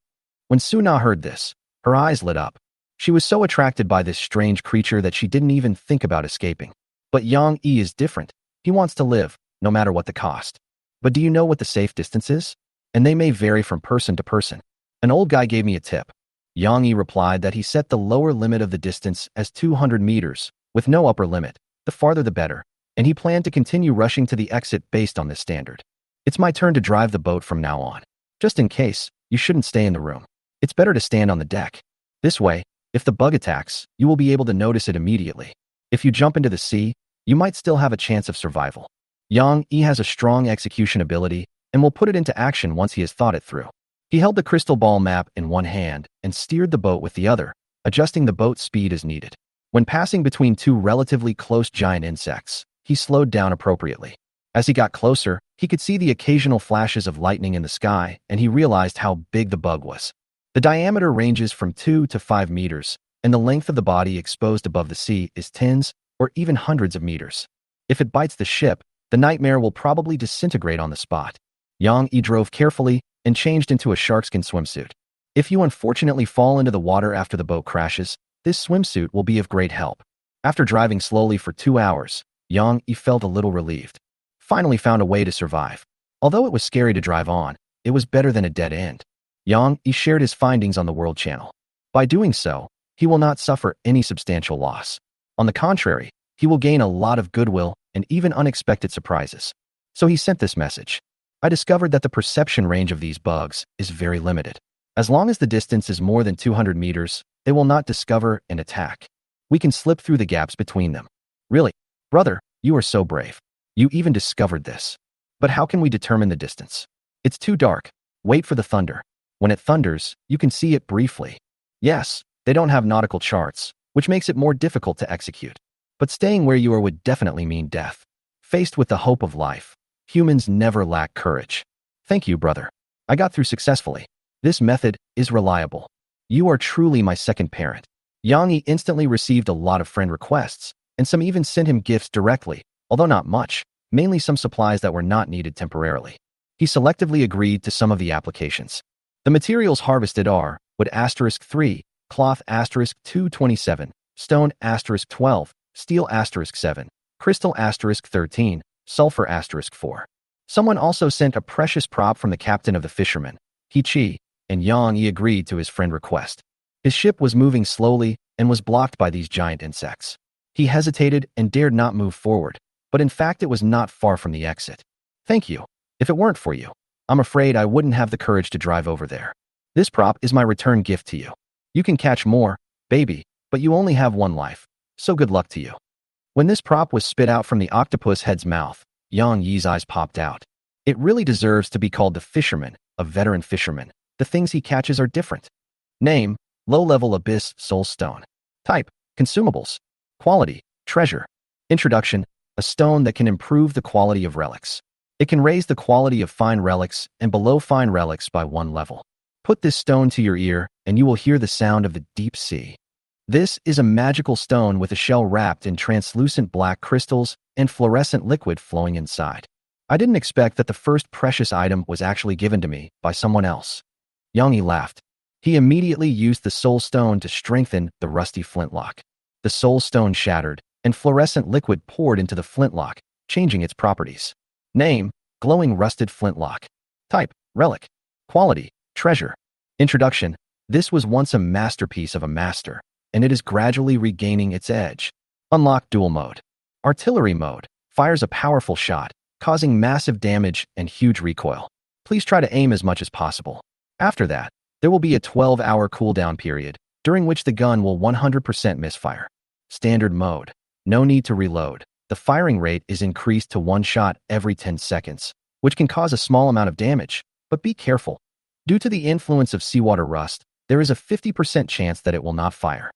A: When Suna heard this, her eyes lit up. She was so attracted by this strange creature that she didn't even think about escaping. But Yang Yi is different. He wants to live, no matter what the cost. But do you know what the safe distance is? And they may vary from person to person. An old guy gave me a tip. Yang Yi replied that he set the lower limit of the distance as 200 meters, with no upper limit. The farther the better. And he planned to continue rushing to the exit based on this standard. It's my turn to drive the boat from now on. Just in case, you shouldn't stay in the room. It's better to stand on the deck. This way, if the bug attacks, you will be able to notice it immediately. If you jump into the sea, you might still have a chance of survival. Yang Yi has a strong execution ability and will put it into action once he has thought it through. He held the crystal ball map in one hand and steered the boat with the other, adjusting the boat's speed as needed. When passing between two relatively close giant insects, he slowed down appropriately. As he got closer, he could see the occasional flashes of lightning in the sky, and he realized how big the bug was. The diameter ranges from 2 to 5 meters, and the length of the body exposed above the sea is tens or even hundreds of meters. If it bites the ship, the nightmare will probably disintegrate on the spot. Yang Yi drove carefully and changed into a sharkskin swimsuit. If you unfortunately fall into the water after the boat crashes, this swimsuit will be of great help. After driving slowly for 2 hours, Yang Yi felt a little relieved. Finally found a way to survive. Although it was scary to drive on, it was better than a dead end. Yang Yi shared his findings on the World Channel. By doing so, he will not suffer any substantial loss. On the contrary, he will gain a lot of goodwill and even unexpected surprises. So he sent this message. I discovered that the perception range of these bugs is very limited. As long as the distance is more than 200 meters, they will not discover and attack. We can slip through the gaps between them. Really? Brother, you are so brave. You even discovered this. But how can we determine the distance? It's too dark. Wait for the thunder. When it thunders, you can see it briefly. Yes, they don't have nautical charts, which makes it more difficult to execute. But staying where you are would definitely mean death. Faced with the hope of life, humans never lack courage. Thank you, brother. I got through successfully. This method is reliable. You are truly my second parent. Yang Yi instantly received a lot of friend requests, and some even sent him gifts directly, although not much, mainly some supplies that were not needed temporarily. He selectively agreed to some of the applications. The materials harvested are wood *3, cloth *227, stone *12, steel *7, crystal *13, sulfur *4. Someone also sent a precious prop from the captain of the fishermen, He, and Yang Yi agreed to his friend request. His ship was moving slowly and was blocked by these giant insects. He hesitated and dared not move forward, but in fact it was not far from the exit. Thank you. If it weren't for you, I'm afraid I wouldn't have the courage to drive over there. This prop is my return gift to you. You can catch more, baby, but you only have one life, so good luck to you. When this prop was spit out from the octopus head's mouth, Yang Yi's eyes popped out. It really deserves to be called the fisherman, a veteran fisherman. The things he catches are different. Name, low-level abyss soul stone. Type, consumables. Quality, treasure. Introduction, a stone that can improve the quality of relics. It can raise the quality of fine relics and below fine relics by 1 level. Put this stone to your ear and you will hear the sound of the deep sea. This is a magical stone with a shell wrapped in translucent black crystals and fluorescent liquid flowing inside. I didn't expect that the first precious item was actually given to me by someone else. Yang Yi laughed. He immediately used the soul stone to strengthen the rusty flintlock. The soul stone shattered, and fluorescent liquid poured into the flintlock, changing its properties. Name, glowing rusted flintlock. Type, relic. Quality, treasure. Introduction, this was once a masterpiece of a master, and it is gradually regaining its edge. Unlock dual mode. Artillery mode, fires a powerful shot, causing massive damage and huge recoil. Please try to aim as much as possible. After that, there will be a 12-hour cooldown period, during which the gun will 100% misfire. Standard mode. No need to reload. The firing rate is increased to 1 shot every 10 seconds, which can cause a small amount of damage, but be careful. Due to the influence of seawater rust, there is a 50% chance that it will not fire.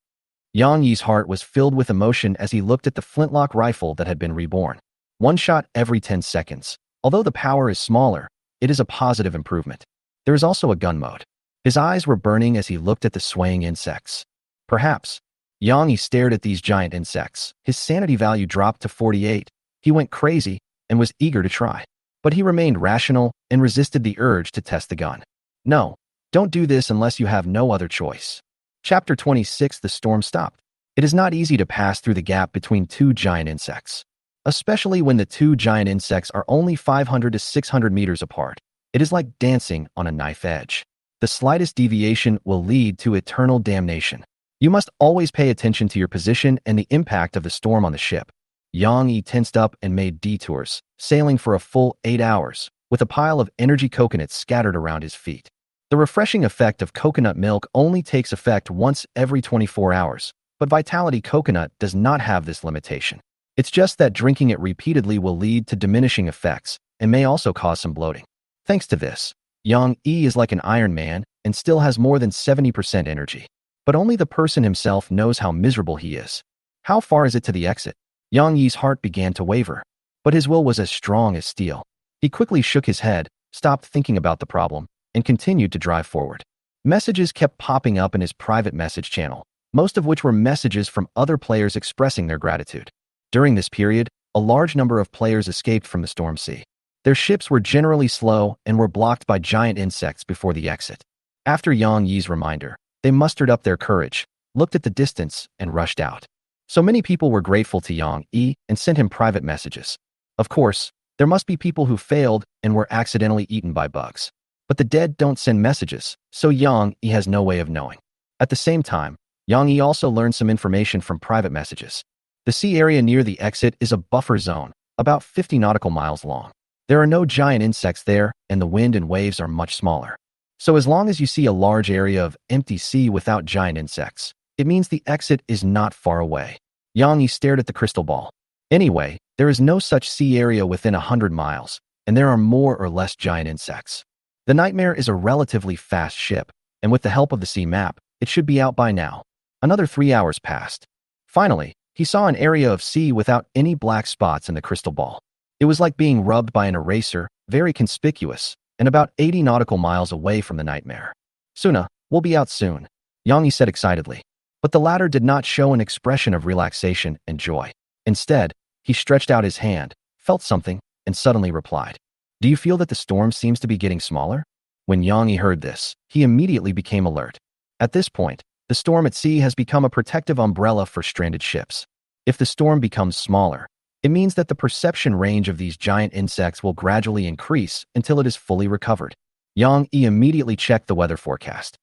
A: Yang Yi's heart was filled with emotion as he looked at the flintlock rifle that had been reborn. 1 shot every 10 seconds. Although the power is smaller, it is a positive improvement. There is also a gun mode. His eyes were burning as he looked at the swaying insects. Perhaps. Yang Yi stared at these giant insects. His sanity value dropped to 48. He went crazy and was eager to try. But he remained rational and resisted the urge to test the gun. No, don't do this unless you have no other choice. Chapter 26. The storm stopped. It is not easy to pass through the gap between 2 giant insects. Especially when the 2 giant insects are only 500 to 600 meters apart. It is like dancing on a knife edge. The slightest deviation will lead to eternal damnation. You must always pay attention to your position and the impact of the storm on the ship. Yang Yi tensed up and made detours, sailing for a full 8 hours, with a pile of energy coconuts scattered around his feet. The refreshing effect of coconut milk only takes effect once every 24 hours, but Vitality Coconut does not have this limitation. It's just that drinking it repeatedly will lead to diminishing effects and may also cause some bloating. Thanks to this, Yang Yi is like an Iron Man and still has more than 70% energy. But only the person himself knows how miserable he is. How far is it to the exit? Yang Yi's heart began to waver, but his will was as strong as steel. He quickly shook his head, stopped thinking about the problem, and continued to drive forward. Messages kept popping up in his private message channel, most of which were messages from other players expressing their gratitude. During this period, a large number of players escaped from the storm sea. Their ships were generally slow and were blocked by giant insects before the exit. After Yang Yi's reminder, they mustered up their courage, looked at the distance, and rushed out. So many people were grateful to Yang Yi and sent him private messages. Of course, there must be people who failed and were accidentally eaten by bugs. But the dead don't send messages, so Yang Yi has no way of knowing. At the same time, Yang Yi also learned some information from private messages. The sea area near the exit is a buffer zone, about 50 nautical miles long. There are no giant insects there, and the wind and waves are much smaller. So as long as you see a large area of empty sea without giant insects, it means the exit is not far away. Yang Yi stared at the crystal ball. Anyway, there is no such sea area within 100 miles, and there are more or less giant insects. The Nightmare is a relatively fast ship, and with the help of the sea map, it should be out by now. Another 3 hours passed. Finally, he saw an area of sea without any black spots in the crystal ball. It was like being rubbed by an eraser, very conspicuous, and about 80 nautical miles away from the Nightmare. Suna, we'll be out soon, Yang Yi said excitedly. But the latter did not show an expression of relaxation and joy. Instead, he stretched out his hand, felt something, and suddenly replied, "Do you feel that the storm seems to be getting smaller?" When Yang Yi heard this, he immediately became alert. At this point, the storm at sea has become a protective umbrella for stranded ships. If the storm becomes smaller, it means that the perception range of these giant insects will gradually increase until it is fully recovered. Yang Yi immediately checked the weather forecast.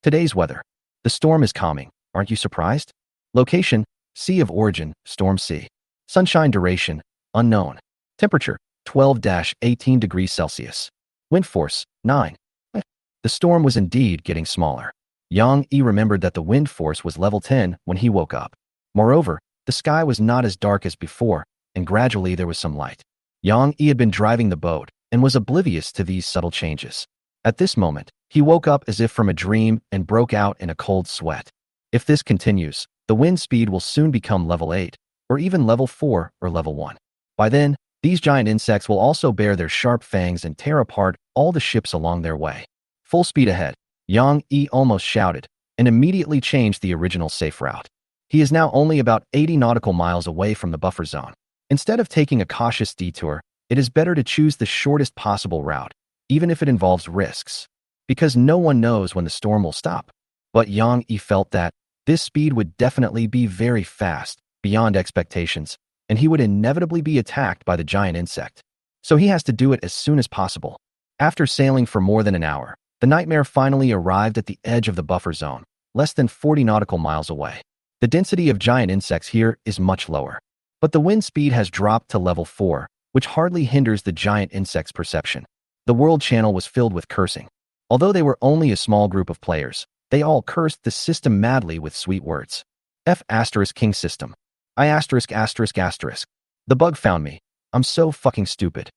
A: Today's weather. The storm is calming. Aren't you surprised? Location, Sea of Origin, Storm Sea. Sunshine duration, unknown. Temperature, 12-18 degrees Celsius. Wind force, 9. The storm was indeed getting smaller. Yang Yi remembered that the wind force was level 10 when he woke up. Moreover, the sky was not as dark as before, and gradually there was some light. Yang Yi had been driving the boat and was oblivious to these subtle changes. At this moment, he woke up as if from a dream and broke out in a cold sweat. If this continues, the wind speed will soon become level 8, or even level 4 or level 1. By then, these giant insects will also bare their sharp fangs and tear apart all the ships along their way. Full speed ahead, Yang Yi almost shouted, and immediately changed the original safe route. He is now only about 80 nautical miles away from the buffer zone. Instead of taking a cautious detour, it is better to choose the shortest possible route, even if it involves risks, because no one knows when the storm will stop. But Yang Yi felt that this speed would definitely be very fast, beyond expectations, and he would inevitably be attacked by the giant insect. So he has to do it as soon as possible. After sailing for more than an hour, the Nightmare finally arrived at the edge of the buffer zone, less than 40 nautical miles away. The density of giant insects here is much lower, but the wind speed has dropped to level 4, which hardly hinders the giant insect's perception. The world channel was filled with cursing. Although they were only a small group of players, they all cursed the system madly with sweet words. King system. The bug found me. I'm so fucking stupid.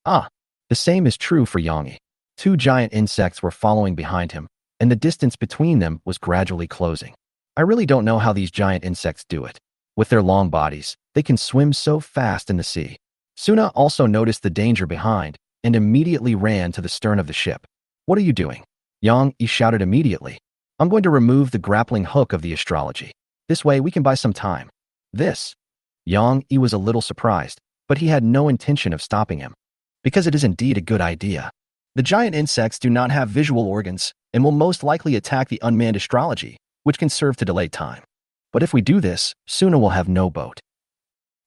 A: The same is true for Yang Yi. 2 giant insects were following behind him, and the distance between them was gradually closing. I really don't know how these giant insects do it. With their long bodies, they can swim so fast in the sea. Suna also noticed the danger behind and immediately ran to the stern of the ship. What are you doing? Yang Yi shouted immediately. I'm going to remove the grappling hook of the astrology. This way we can buy some time. This. Yang Yi was a little surprised, but he had no intention of stopping him. Because it is indeed a good idea. The giant insects do not have visual organs and will most likely attack the unmanned astrology, which can serve to delay time. But if we do this, Suna will have no boat.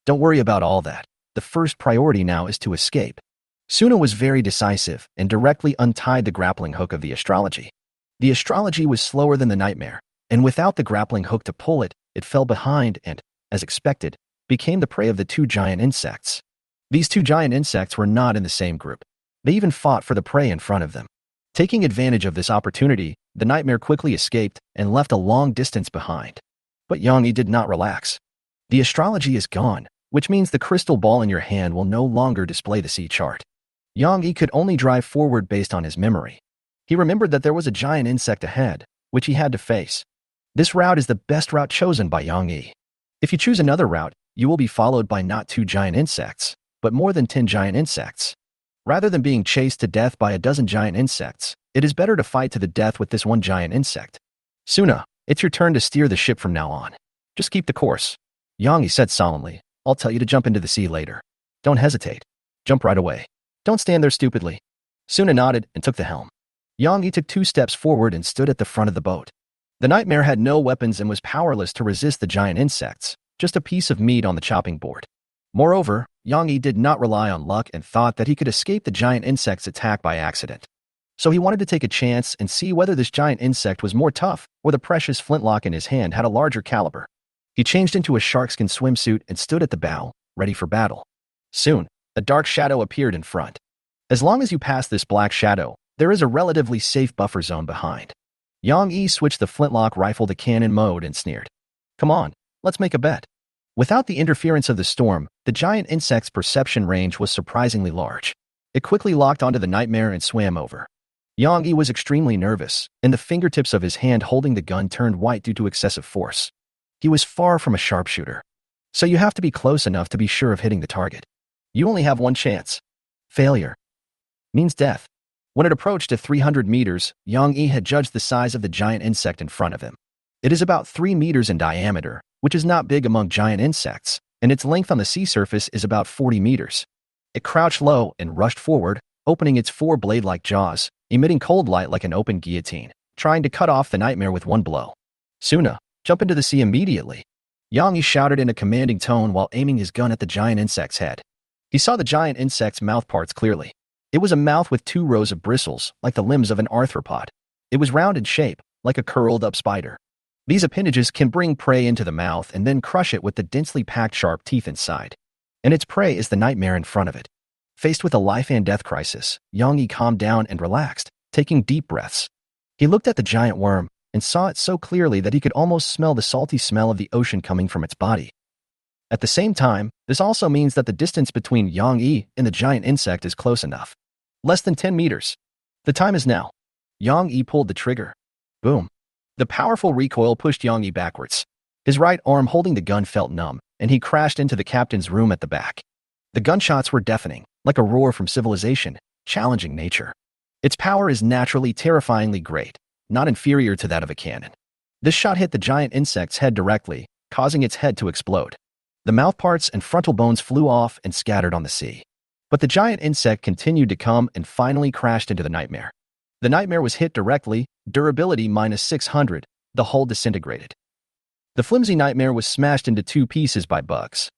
A: Don't worry about all that. The first priority now is to escape. Suna was very decisive and directly untied the grappling hook of the astrology. The astrology was slower than the Nightmare, and without the grappling hook to pull it, it fell behind and, as expected, became the prey of the 2 giant insects. These 2 giant insects were not in the same group. They even fought for the prey in front of them. Taking advantage of this opportunity, the Nightmare quickly escaped and left a long distance behind. But Yang Yi did not relax. The astrology is gone, which means the crystal ball in your hand will no longer display the sea chart. Yang Yi could only drive forward based on his memory. He remembered that there was a giant insect ahead, which he had to face. This route is the best route chosen by Yang Yi. If you choose another route, you will be followed by not 2 giant insects, but more than 10 giant insects. Rather than being chased to death by a dozen giant insects, it is better to fight to the death with this one giant insect. Suna, it's your turn to steer the ship from now on. Just keep the course. Yang Yi said solemnly. I'll tell you to jump into the sea later. Don't hesitate. Jump right away. Don't stand there stupidly. Suna nodded and took the helm. Yang Yi took 2 steps forward and stood at the front of the boat. The nightmare had no weapons and was powerless to resist the giant insects, just a piece of meat on the chopping board. Moreover, Yang Yi did not rely on luck and thought that he could escape the giant insect's attack by accident. So he wanted to take a chance and see whether this giant insect was more tough or the precious flintlock in his hand had a larger caliber. He changed into a sharkskin swimsuit and stood at the bow, ready for battle. Soon, a dark shadow appeared in front. As long as you pass this black shadow, there is a relatively safe buffer zone behind. Yang Yi switched the flintlock rifle to cannon mode and sneered. Come on, let's make a bet. Without the interference of the storm, the giant insect's perception range was surprisingly large. It quickly locked onto the nightmare and swam over. Yang Yi was extremely nervous, and the fingertips of his hand holding the gun turned white due to excessive force. He was far from a sharpshooter. So you have to be close enough to be sure of hitting the target. You only have one chance. Failure means death. When it approached to 300 meters, Yang Yi had judged the size of the giant insect in front of him. It is about 3 meters in diameter, which is not big among giant insects, and its length on the sea surface is about 40 meters. It crouched low and rushed forward, opening its 4 blade-like jaws, emitting cold light like an open guillotine, trying to cut off the nightmare with one blow. Suna, jump into the sea immediately. Yang Yi shouted in a commanding tone while aiming his gun at the giant insect's head. He saw the giant insect's mouth parts clearly. It was a mouth with 2 rows of bristles, like the limbs of an arthropod. It was round in shape, like a curled-up spider. These appendages can bring prey into the mouth and then crush it with the densely packed sharp teeth inside. And its prey is the nightmare in front of it. Faced with a life-and-death crisis, Yang Yi calmed down and relaxed, taking deep breaths. He looked at the giant worm and saw it so clearly that he could almost smell the salty smell of the ocean coming from its body. At the same time, this also means that the distance between Yang Yi and the giant insect is close enough. Less than 10 meters. The time is now. Yang Yi pulled the trigger. Boom. The powerful recoil pushed Yang Yi backwards. His right arm holding the gun felt numb, and he crashed into the captain's room at the back. The gunshots were deafening, like a roar from civilization, challenging nature. Its power is naturally terrifyingly great, not inferior to that of a cannon. This shot hit the giant insect's head directly, causing its head to explode. The mouthparts and frontal bones flew off and scattered on the sea. But the giant insect continued to come and finally crashed into the nightmare. The nightmare was hit directly, durability -600, the hull disintegrated. The flimsy nightmare was smashed into 2 pieces by bugs.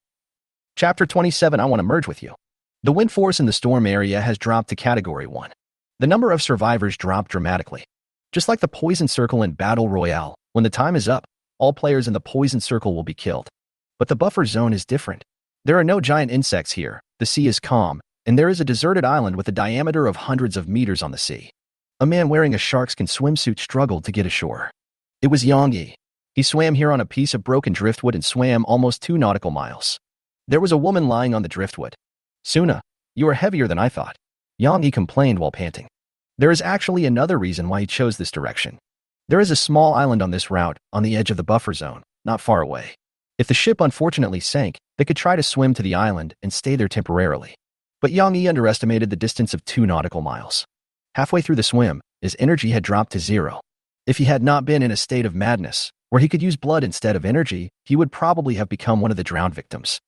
A: Chapter 27. I want to merge with you. The wind force in the storm area has dropped to Category 1. The number of survivors dropped dramatically. Just like the poison circle in Battle Royale, when the time is up, all players in the poison circle will be killed. But the buffer zone is different. There are no giant insects here, the sea is calm, and there is a deserted island with a diameter of hundreds of meters on the sea. A man wearing a sharkskin swimsuit struggled to get ashore. It was Yang Yi. He swam here on a piece of broken driftwood and swam almost 2 nautical miles. There was a woman lying on the driftwood. Suna, you are heavier than I thought. Yang Yi complained while panting. There is actually another reason why he chose this direction. There is a small island on this route, on the edge of the buffer zone, not far away. If the ship unfortunately sank, they could try to swim to the island and stay there temporarily. But Yang Yi underestimated the distance of 2 nautical miles. Halfway through the swim, his energy had dropped to 0. If he had not been in a state of madness, where he could use blood instead of energy, he would probably have become one of the drowned victims.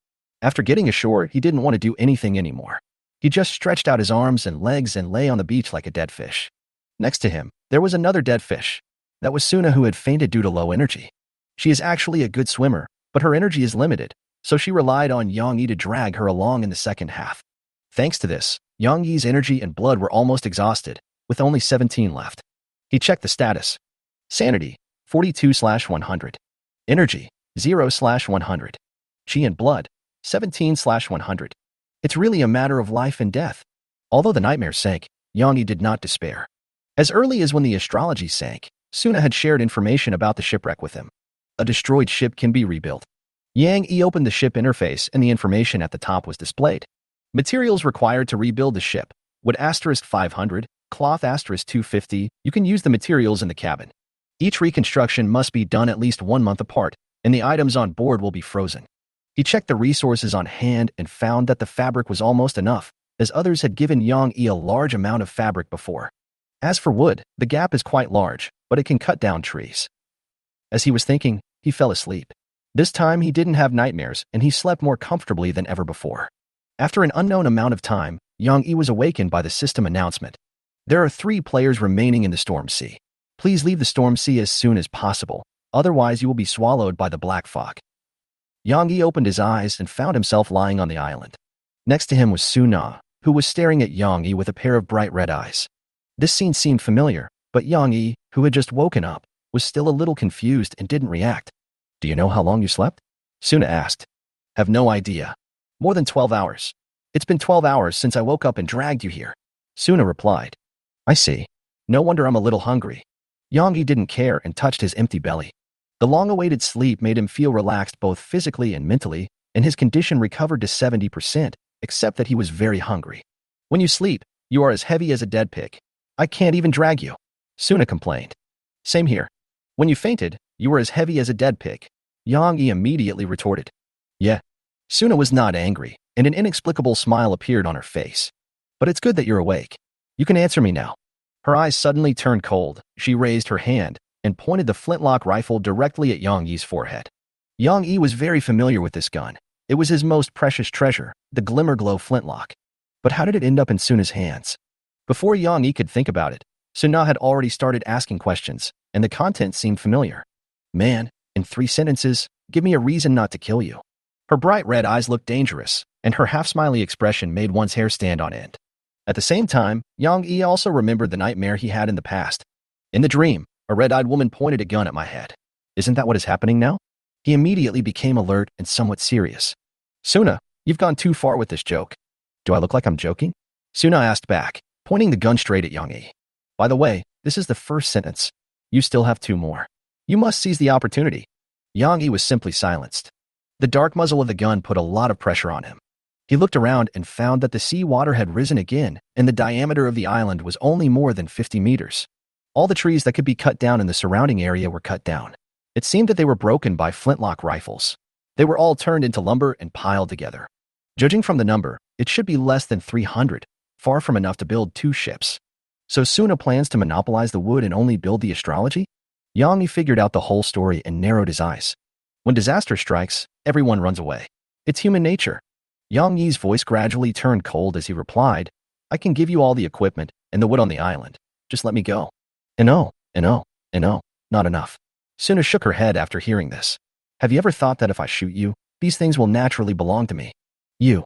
A: After getting ashore, he didn't want to do anything anymore. He just stretched out his arms and legs and lay on the beach like a dead fish. Next to him, there was another dead fish. That was Suna, who had fainted due to low energy. She is actually a good swimmer, but her energy is limited, so she relied on Yang Yi to drag her along in the second half. Thanks to this, Yang Yi's energy and blood were almost exhausted, with only 17 left. He checked the status. Sanity, 42/100. Energy, 0/100. Chi and blood, 17/100. It's really a matter of life and death. Although the nightmare sank, Yang Yi did not despair. As early as when the astrology sank, Suna had shared information about the shipwreck with him. A destroyed ship can be rebuilt. Yang Yi opened the ship interface and the information at the top was displayed. Materials required to rebuild the ship: wood *500, cloth *250. You can use the materials in the cabin. Each reconstruction must be done at least 1 month apart, and the items on board will be frozen. He checked the resources on hand and found that the fabric was almost enough, as others had given Yang Yi a large amount of fabric before. As for wood, the gap is quite large, but it can cut down trees. As he was thinking, he fell asleep. This time he didn't have nightmares, and he slept more comfortably than ever before. After an unknown amount of time, Yang Yi was awakened by the system announcement. There are 3 players remaining in the Storm Sea. Please leave the Storm Sea as soon as possible, otherwise you will be swallowed by the black fog. Yang Yi opened his eyes and found himself lying on the island. Next to him was Suna, who was staring at Yang Yi with a pair of bright red eyes. This scene seemed familiar, but Yang Yi, who had just woken up, was still a little confused and didn't react. Do you know how long you slept? Suna asked. Have no idea. More than 12 hours. It's been 12 hours since I woke up and dragged you here. Suna replied. I see. No wonder I'm a little hungry. Yang Yi didn't care and touched his empty belly. The long-awaited sleep made him feel relaxed both physically and mentally, and his condition recovered to 70%, except that he was very hungry. When you sleep, you are as heavy as a dead pig. I can't even drag you. Suna complained. Same here. When you fainted, you were as heavy as a dead pig. Yang Yi immediately retorted. Yeah. Suna was not angry, and an inexplicable smile appeared on her face. But it's good that you're awake. You can answer me now. Her eyes suddenly turned cold. She raised her hand and pointed the flintlock rifle directly at Yang Yi's forehead. Yang Yi was very familiar with this gun. It was his most precious treasure, the Glimmer-Glow flintlock. But how did it end up in Suna's hands? Before Yang Yi could think about it, Suna had already started asking questions, and the content seemed familiar. Man, in 3 sentences, give me a reason not to kill you. Her bright red eyes looked dangerous, and her half-smiley expression made one's hair stand on end. At the same time, Yang Yi also remembered the nightmare he had in the past. In the dream, a red-eyed woman pointed a gun at my head. Isn't that what is happening now? He immediately became alert and somewhat serious. Suna, you've gone too far with this joke. Do I look like I'm joking? Suna asked back, pointing the gun straight at Yang Yi. By the way, this is the first sentence. You still have 2 more. You must seize the opportunity. Yang Yi was simply silenced. The dark muzzle of the gun put a lot of pressure on him. He looked around and found that the sea water had risen again, and the diameter of the island was only more than 50 meters. All the trees that could be cut down in the surrounding area were cut down. It seemed that they were broken by flintlock rifles. They were all turned into lumber and piled together. Judging from the number, it should be less than 300, far from enough to build 2 ships. So Suna plans to monopolize the wood and only build the astrology? Yang Yi figured out the whole story and narrowed his eyes. When disaster strikes, everyone runs away. It's human nature. Yang Yi's voice gradually turned cold as he replied, I can give you all the equipment and the wood on the island. Just let me go. No, not enough. Suna shook her head after hearing this. Have you ever thought that if I shoot you, these things will naturally belong to me? You.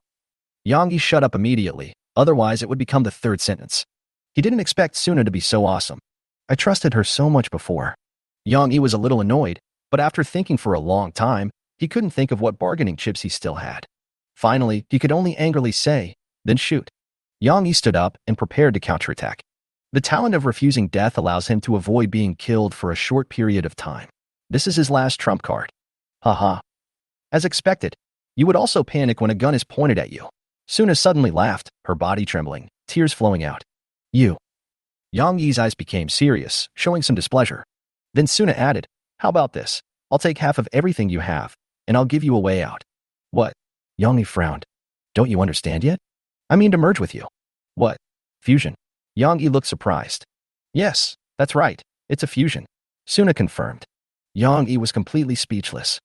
A: Yang Yi shut up immediately, otherwise it would become the 3rd sentence. He didn't expect Suna to be so awesome. I trusted her so much before. Yang Yi was a little annoyed, but after thinking for a long time, he couldn't think of what bargaining chips he still had. Finally, he could only angrily say, then shoot. Yang Yi stood up and prepared to counterattack. The talent of refusing death allows him to avoid being killed for a short period of time. This is his last trump card. Haha. As expected, you would also panic when a gun is pointed at you. Suna suddenly laughed, her body trembling, tears flowing out. You. Yang Yi's eyes became serious, showing some displeasure. Then Suna added, how about this? I'll take half of everything you have, and I'll give you a way out. What? Yang Yi frowned. Don't you understand yet? I mean to merge with you. What? Fusion. Yang Yi looked surprised. Yes, that's right. It's a fusion. Suna confirmed. Yang Yi was completely speechless.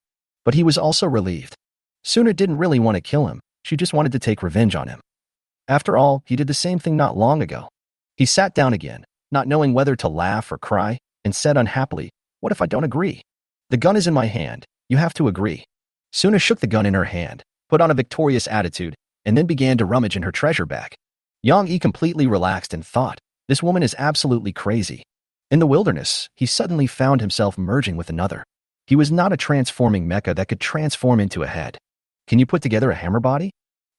A: But he was also relieved. Suna didn't really want to kill him. She just wanted to take revenge on him. After all, he did the same thing not long ago. He sat down again, not knowing whether to laugh or cry, and said unhappily, what if I don't agree? The gun is in my hand. You have to agree. Suna shook the gun in her hand, put on a victorious attitude, and then began to rummage in her treasure bag. Yang Yi completely relaxed and thought, this woman is absolutely crazy. In the wilderness, he suddenly found himself merging with another. He was not a transforming mecha that could transform into a head. Can you put together a hammer body?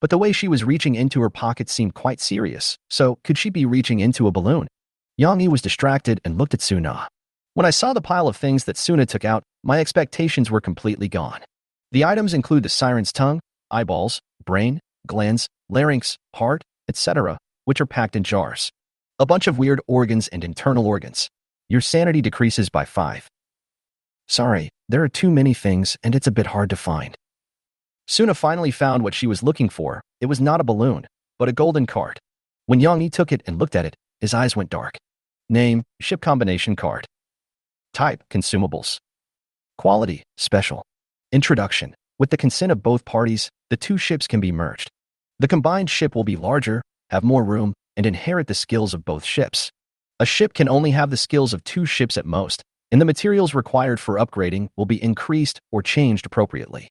A: But the way she was reaching into her pocket seemed quite serious, so could she be reaching into a balloon? Yang Yi was distracted and looked at Suna. When I saw the pile of things that Suna took out, my expectations were completely gone. The items include the siren's tongue, eyeballs, brain, glands, larynx, heart, etc., which are packed in jars. A bunch of weird organs and internal organs. Your sanity decreases by 5. Sorry, there are too many things and it's a bit hard to find. Suna finally found what she was looking for. It was not a balloon, but a golden card. When Yang Yi took it and looked at it, his eyes went dark. Name, ship combination card. Type, consumables. Quality, special. Introduction. With the consent of both parties, the 2 ships can be merged. The combined ship will be larger, have more room, and inherit the skills of both ships. A ship can only have the skills of 2 ships at most, and the materials required for upgrading will be increased or changed appropriately.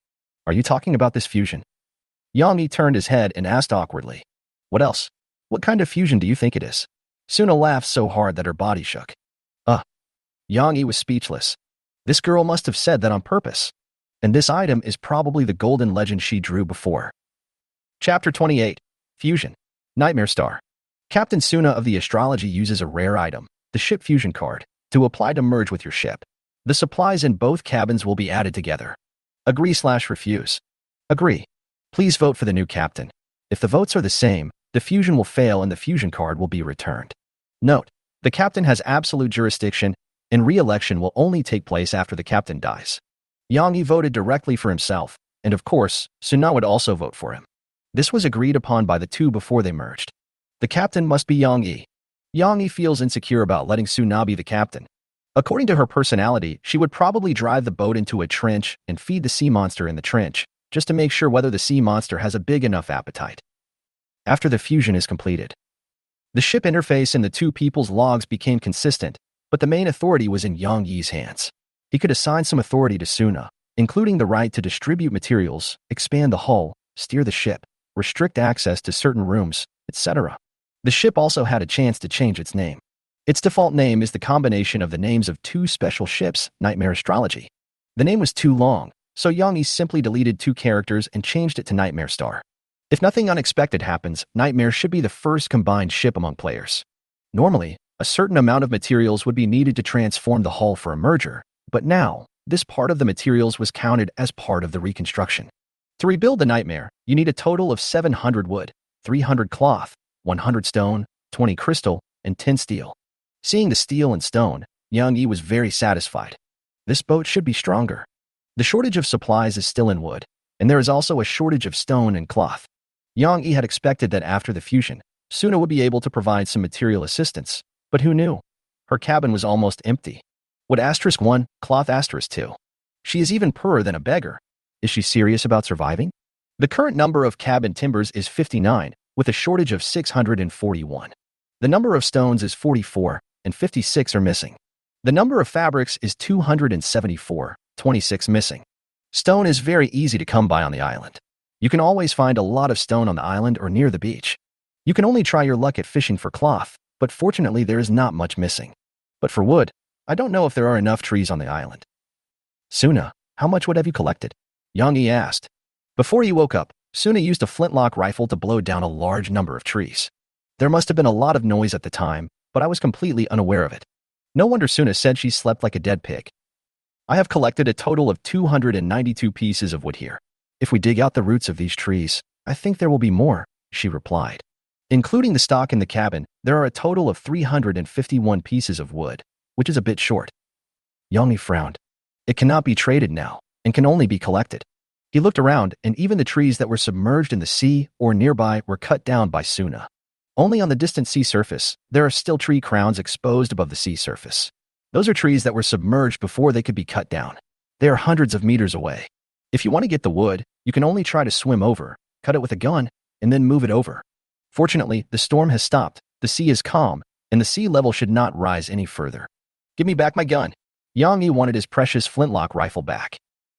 A: Are you talking about this fusion? Yang Yi turned his head and asked awkwardly. What else? What kind of fusion do you think it is? Suna laughed so hard that her body shook. Yang Yi was speechless. This girl must have said that on purpose. And this item is probably the golden legend she drew before. Chapter 28. Fusion. Nightmare Star. Captain Suna of the astrology uses a rare item, the ship fusion card, to apply to merge with your ship. The supplies in both cabins will be added together. Agree/refuse. Agree. Please vote for the new captain. If the votes are the same, the fusion will fail and the fusion card will be returned. Note: the captain has absolute jurisdiction, and re-election will only take place after the captain dies. Yang Yi voted directly for himself, and of course, Suna would also vote for him. This was agreed upon by the two before they merged. The captain must be Yang Yi. Yang Yi feels insecure about letting Suna be the captain. According to her personality, she would probably drive the boat into a trench and feed the sea monster in the trench, just to make sure whether the sea monster has a big enough appetite. After the fusion is completed, the ship interface in the two people's logs became consistent, but the main authority was in Yang Yi's hands. He could assign some authority to Suna, including the right to distribute materials, expand the hull, steer the ship, restrict access to certain rooms, etc. The ship also had a chance to change its name. Its default name is the combination of the names of 2 special ships, Nightmare Astrology. The name was too long, so Yang Yi simply deleted 2 characters and changed it to Nightmare Star. If nothing unexpected happens, Nightmare should be the first combined ship among players. Normally, a certain amount of materials would be needed to transform the hull for a merger, but now, this part of the materials was counted as part of the reconstruction. To rebuild the Nightmare, you need a total of 700 wood, 300 cloth, 100 stone, 20 crystal, and 10 steel. Seeing the steel and stone, Yang Yi was very satisfied. This boat should be stronger. The shortage of supplies is still in wood, and there is also a shortage of stone and cloth. Yang Yi had expected that after the fusion, Suna would be able to provide some material assistance, but who knew? Her cabin was almost empty. Wood *1, cloth *2. She is even poorer than a beggar. Is she serious about surviving? The current number of cabin timbers is 59, with a shortage of 641. The number of stones is 44, and 56 are missing. The number of fabrics is 274, 26 missing. Stone is very easy to come by on the island. You can always find a lot of stone on the island or near the beach. You can only try your luck at fishing for cloth, but fortunately there is not much missing. But for wood, I don't know if there are enough trees on the island. Suna, how much wood have you collected? Yang Yi asked. Before he woke up, Suna used a flintlock rifle to blow down a large number of trees. There must have been a lot of noise at the time, but I was completely unaware of it. No wonder Suna said she slept like a dead pig. I have collected a total of 292 pieces of wood here. If we dig out the roots of these trees, I think there will be more, she replied. Including the stock in the cabin, there are a total of 351 pieces of wood, which is a bit short. Yang Yi frowned. It cannot be traded now, and can only be collected. He looked around, and even the trees that were submerged in the sea or nearby were cut down by Suna. Only on the distant sea surface, there are still tree crowns exposed above the sea surface. Those are trees that were submerged before they could be cut down. They are hundreds of meters away. If you want to get the wood, you can only try to swim over, cut it with a gun, and then move it over. Fortunately, the storm has stopped, the sea is calm, and the sea level should not rise any further. Give me back my gun. Yang Yi wanted his precious flintlock rifle back.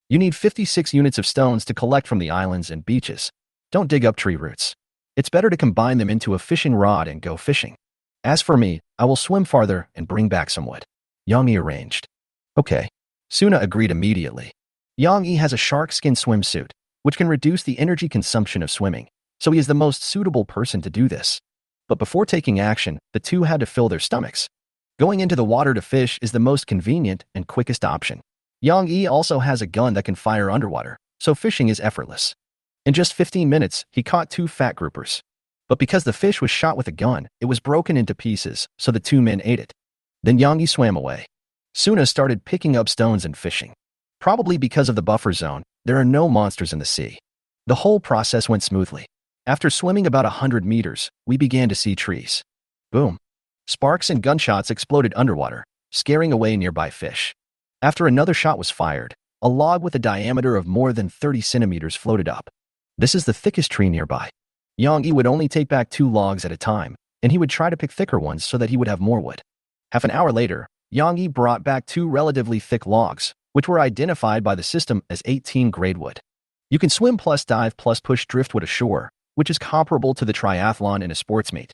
A: You need 56 units of stones to collect from the islands and beaches. Don't dig up tree roots. It's better to combine them into a fishing rod and go fishing. As for me, I will swim farther and bring back some wood. Yang Yi arranged. Okay. Suna agreed immediately. Yang Yi has a shark-skin swimsuit, which can reduce the energy consumption of swimming, so he is the most suitable person to do this. But before taking action, the two had to fill their stomachs. Going into the water to fish is the most convenient and quickest option. Yang Yi also has a gun that can fire underwater, so fishing is effortless. In just 15 minutes, he caught 2 fat groupers. But because the fish was shot with a gun, it was broken into pieces, so the 2 men ate it. Then Yang Yi swam away. Suna started picking up stones and fishing. Probably because of the buffer zone, there are no monsters in the sea. The whole process went smoothly. After swimming about 100 meters, we began to see trees. Boom. Sparks and gunshots exploded underwater, scaring away nearby fish. After another shot was fired, a log with a diameter of more than 30 centimeters floated up. This is the thickest tree nearby. Yang Yi would only take back 2 logs at a time, and he would try to pick thicker ones so that he would have more wood. Half an hour later, Yang Yi brought back 2 relatively thick logs, which were identified by the system as 18 grade wood. You can swim plus dive plus push driftwood ashore, which is comparable to the triathlon in a sports meet.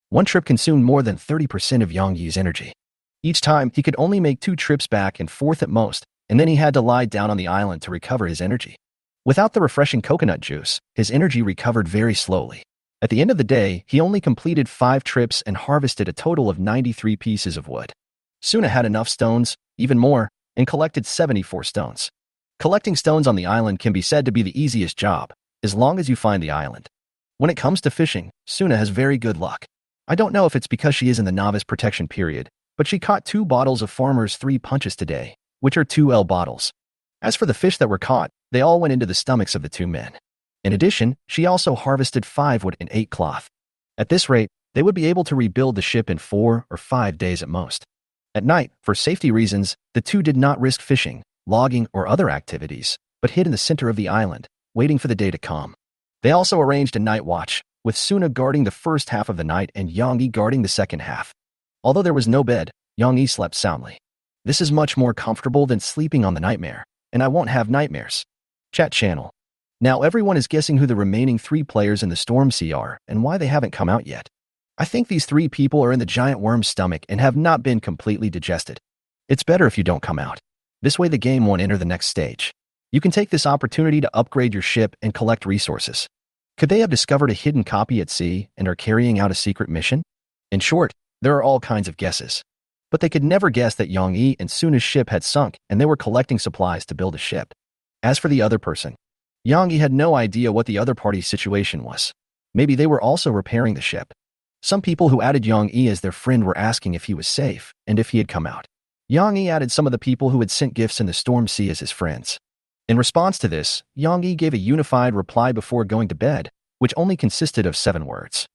A: One trip consumed more than 30% of Yang Yi's energy. Each time, he could only make 2 trips back and forth at most, and then he had to lie down on the island to recover his energy. Without the refreshing coconut juice, his energy recovered very slowly. At the end of the day, he only completed 5 trips and harvested a total of 93 pieces of wood. Suna had enough stones, even more, and collected 74 stones. Collecting stones on the island can be said to be the easiest job, as long as you find the island. When it comes to fishing, Suna has very good luck. I don't know if it's because she is in the novice protection period, but she caught 2 bottles of Farmer's 3 punches today, which are 2L bottles. As for the fish that were caught, they all went into the stomachs of the 2 men. In addition, she also harvested 5 wood and 8 cloth. At this rate, they would be able to rebuild the ship in 4 or 5 days at most. At night, for safety reasons, the 2 did not risk fishing, logging, or other activities, but hid in the center of the island, waiting for the day to come. They also arranged a night watch, with Suna guarding the first half of the night and Yang Yi guarding the second half. Although there was no bed, Yang Yi slept soundly. This is much more comfortable than sleeping on the nightmare, and I won't have nightmares. Chat channel. Now everyone is guessing who the remaining 3 players in the Storm Sea are and why they haven't come out yet. I think these 3 people are in the giant worm's stomach and have not been completely digested. It's better if you don't come out. This way the game won't enter the next stage. You can take this opportunity to upgrade your ship and collect resources. Could they have discovered a hidden copy at sea and are carrying out a secret mission? In short, there are all kinds of guesses. But they could never guess that Yang Yi and Suna's ship had sunk and they were collecting supplies to build a ship. As for the other person, Yang Yi had no idea what the other party's situation was. Maybe they were also repairing the ship. Some people who added Yang Yi as their friend were asking if he was safe and if he had come out. Yang Yi added some of the people who had sent gifts in the Storm Sea as his friends. In response to this, Yang Yi gave a unified reply before going to bed, which only consisted of 7 words.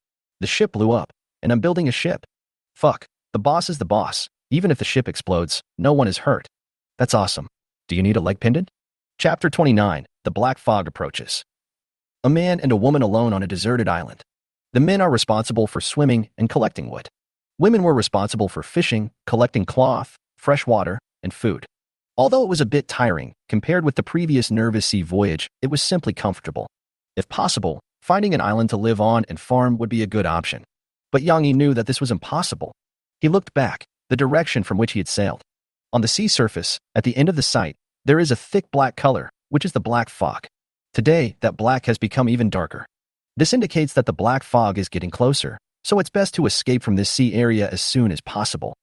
A: The ship blew up, and I'm building a ship. Fuck, the boss is the boss. Even if the ship explodes, no one is hurt. That's awesome. Do you need a leg pendant? Chapter 29, The Black Fog Approaches. A man and a woman alone on a deserted island. The men are responsible for swimming and collecting wood. Women were responsible for fishing, collecting cloth, fresh water, and food. Although it was a bit tiring, compared with the previous nervous sea voyage, it was simply comfortable. If possible, finding an island to live on and farm would be a good option. But Yang Yi knew that this was impossible. He looked back, the direction from which he had sailed. On the sea surface, at the end of the sight, there is a thick black color, which is the black fog. Today, that black has become even darker. This indicates that the black fog is getting closer, so it's best to escape from this sea area as soon as possible.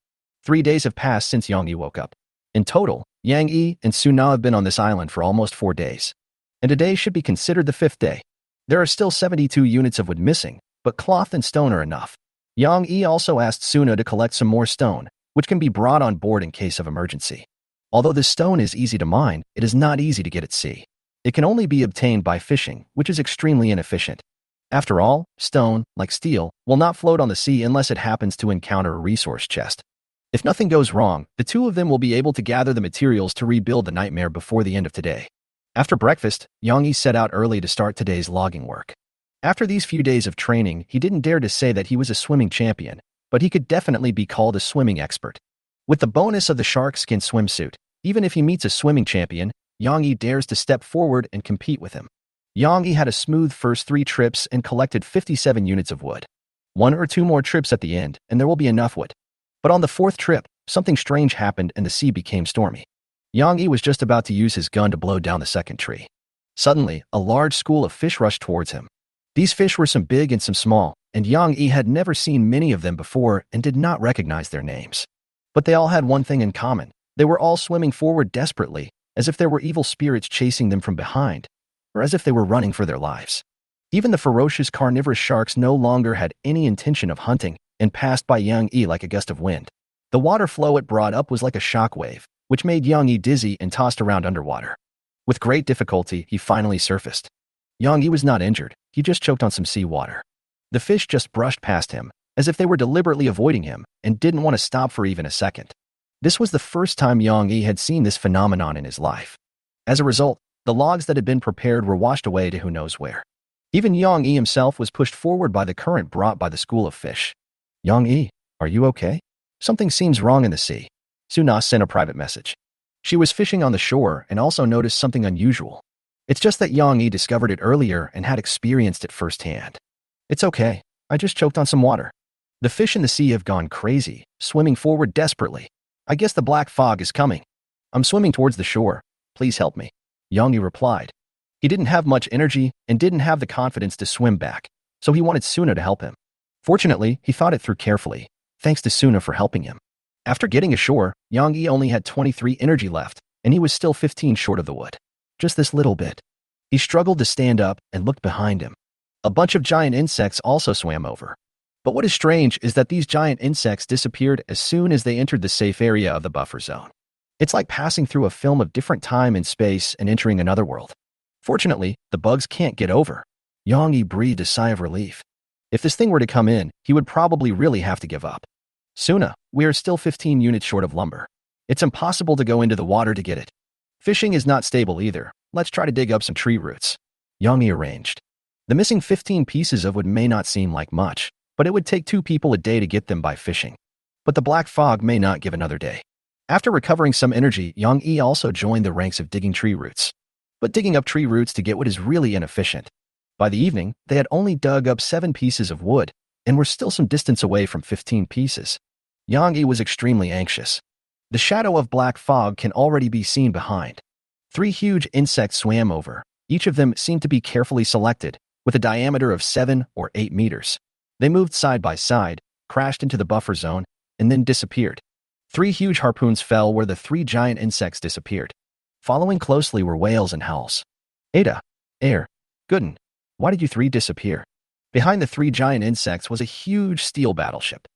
A: 3 days have passed since Yang Yi woke up. In total, Yang Yi and Suna have been on this island for almost 4 days. And today should be considered the 5th day. There are still 72 units of wood missing, but cloth and stone are enough. Yang Yi also asked Suna to collect some more stone, which can be brought on board in case of emergency. Although this stone is easy to mine, it is not easy to get at sea. It can only be obtained by fishing, which is extremely inefficient. After all, stone, like steel, will not float on the sea unless it happens to encounter a resource chest. If nothing goes wrong, the 2 of them will be able to gather the materials to rebuild the nightmare before the end of today. After breakfast, Yang Yi set out early to start today's logging work. After these few days of training, he didn't dare to say that he was a swimming champion, but he could definitely be called a swimming expert. With the bonus of the shark skin swimsuit, even if he meets a swimming champion, Yang Yi dares to step forward and compete with him. Yang Yi had a smooth first 3 trips and collected 57 units of wood. 1 or 2 more trips at the end, and there will be enough wood. But on the 4th trip, something strange happened and the sea became stormy. Yang Yi was just about to use his gun to blow down the second tree. Suddenly, a large school of fish rushed towards him. These fish were some big and some small, and Yang Yi had never seen many of them before and did not recognize their names. But they all had one thing in common. They were all swimming forward desperately, as if there were evil spirits chasing them from behind, or as if they were running for their lives. Even the ferocious carnivorous sharks no longer had any intention of hunting and passed by Yang Yi like a gust of wind. The water flow it brought up was like a shock wave, which made Yang Yi dizzy and tossed around underwater. With great difficulty, he finally surfaced. Yang Yi was not injured, he just choked on some seawater. The fish just brushed past him, as if they were deliberately avoiding him and didn't want to stop for even a second. This was the first time Yang Yi had seen this phenomenon in his life. As a result, the logs that had been prepared were washed away to who knows where. Even Yang Yi himself was pushed forward by the current brought by the school of fish. Yang-yi, are you okay? Something seems wrong in the sea. Suna sent a private message. She was fishing on the shore and also noticed something unusual. It's just that Yang-yi discovered it earlier and had experienced it firsthand. It's okay. I just choked on some water. The fish in the sea have gone crazy, swimming forward desperately. I guess the black fog is coming. I'm swimming towards the shore. Please help me. Yang-yi replied. He didn't have much energy and didn't have the confidence to swim back, so he wanted Suna to help him. Fortunately, he thought it through carefully, thanks to Suna for helping him. After getting ashore, Yang-yi only had 23 energy left, and he was still 15 short of the wood. Just this little bit. He struggled to stand up and looked behind him. A bunch of giant insects also swam over. But what is strange is that these giant insects disappeared as soon as they entered the safe area of the buffer zone. It's like passing through a film of different time and space and entering another world. Fortunately, the bugs can't get over. Yang-yi breathed a sigh of relief. If this thing were to come in, he would probably really have to give up. Suna, we are still 15 units short of lumber. It's impossible to go into the water to get it. Fishing is not stable either. Let's try to dig up some tree roots. Yang-yi arranged. The missing 15 pieces of wood may not seem like much, but it would take 2 people a day to get them by fishing. But the black fog may not give another day. After recovering some energy, Yang-yi also joined the ranks of digging tree roots. But digging up tree roots to get wood is really inefficient. By the evening, they had only dug up 7 pieces of wood and were still some distance away from 15 pieces. Yang-yi was extremely anxious. The shadow of black fog can already be seen behind. 3 huge insects swam over. Each of them seemed to be carefully selected, with a diameter of 7 or 8 meters. They moved side by side, crashed into the buffer zone, and then disappeared. 3 huge harpoons fell where the 3 giant insects disappeared. Following closely were wails and howls. Ada, Air, Gooden, why did you 3 disappear? Behind the 3 giant insects was a huge steel battleship.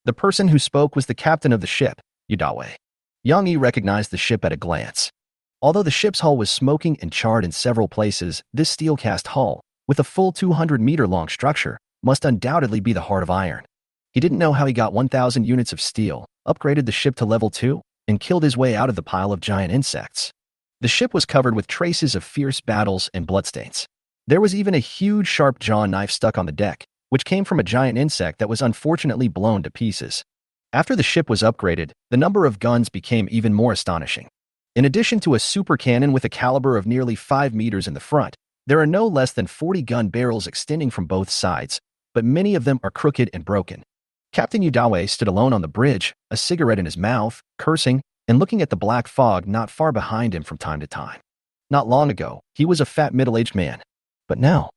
A: The person who spoke was the captain of the ship, Yudawe. Yang-yi recognized the ship at a glance. Although the ship's hull was smoking and charred in several places, this steel-cast hull, with a full 200-meter-long structure, must undoubtedly be the Heart of Iron. He didn't know how he got 1,000 units of steel, upgraded the ship to level 2, and killed his way out of the pile of giant insects. The ship was covered with traces of fierce battles and bloodstains. There was even a huge sharp jaw knife stuck on the deck, which came from a giant insect that was unfortunately blown to pieces. After the ship was upgraded, the number of guns became even more astonishing. In addition to a super cannon with a caliber of nearly 5 meters in the front, there are no less than 40 gun barrels extending from both sides, but many of them are crooked and broken. Captain Yudawe stood alone on the bridge, a cigarette in his mouth, cursing, and looking at the black fog not far behind him from time to time. Not long ago, he was a fat middle-aged man. But now,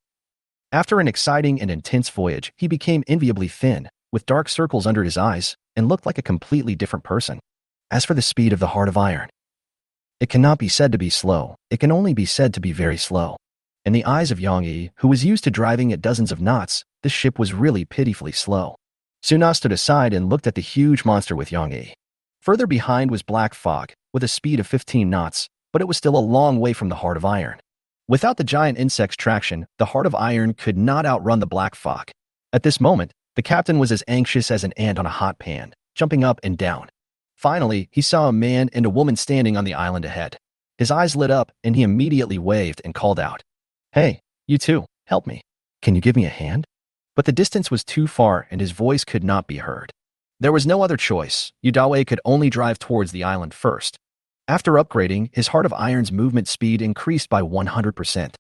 A: after an exciting and intense voyage, he became enviably thin, with dark circles under his eyes, and looked like a completely different person. As for the speed of the Heart of Iron, it cannot be said to be slow, it can only be said to be very slow. In the eyes of Yang-yi, who was used to driving at dozens of knots, this ship was really pitifully slow. Suna stood aside and looked at the huge monster with Yang-yi. Further behind was black fog, with a speed of 15 knots, but it was still a long way from the Heart of Iron. Without the giant insect's traction, the Heart of Iron could not outrun the black fog. At this moment, the captain was as anxious as an ant on a hot pan, jumping up and down. Finally, he saw a man and a woman standing on the island ahead. His eyes lit up, and he immediately waved and called out, "Hey, you two, help me. Can you give me a hand?" But the distance was too far, and his voice could not be heard. There was no other choice. Yudawe could only drive towards the island first. After upgrading, his Heart of Iron's movement speed increased by 100%.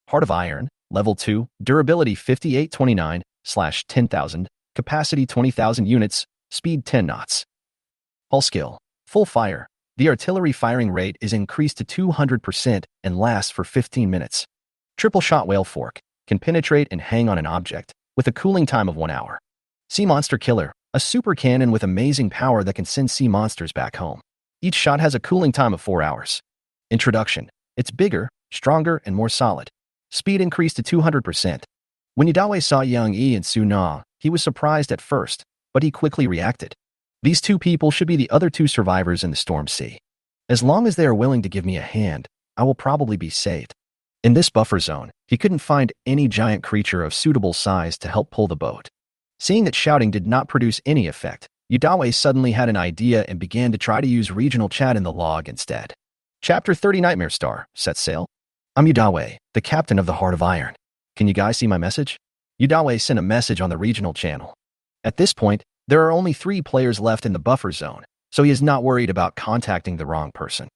A: Heart of Iron, Level 2, Durability 5829/10,000, Capacity 20,000 units, Speed 10 knots. Hull Skill, Full Fire. The artillery firing rate is increased to 200% and lasts for 15 minutes. Triple Shot Whale Fork, can penetrate and hang on an object, with a cooling time of 1 hour. Sea Monster Killer, a super cannon with amazing power that can send sea monsters back home. Each shot has a cooling time of 4 hours. Introduction. It's bigger, stronger, and more solid. Speed increased to 200%. When Yudawe saw Yang-yi and Suna, he was surprised at first, but he quickly reacted. These 2 people should be the other 2 survivors in the storm sea. As long as they are willing to give me a hand, I will probably be saved. In this buffer zone, he couldn't find any giant creature of suitable size to help pull the boat. Seeing that shouting did not produce any effect, Yudawe suddenly had an idea and began to try to use regional chat in the log instead. Chapter 30 Nightmare Star, set sail. I'm Yudawe, the captain of the Heart of Iron. Can you guys see my message? Yudawe sent a message on the regional channel. At this point, There are only 3 players left in the buffer zone, so he is not worried about contacting the wrong person.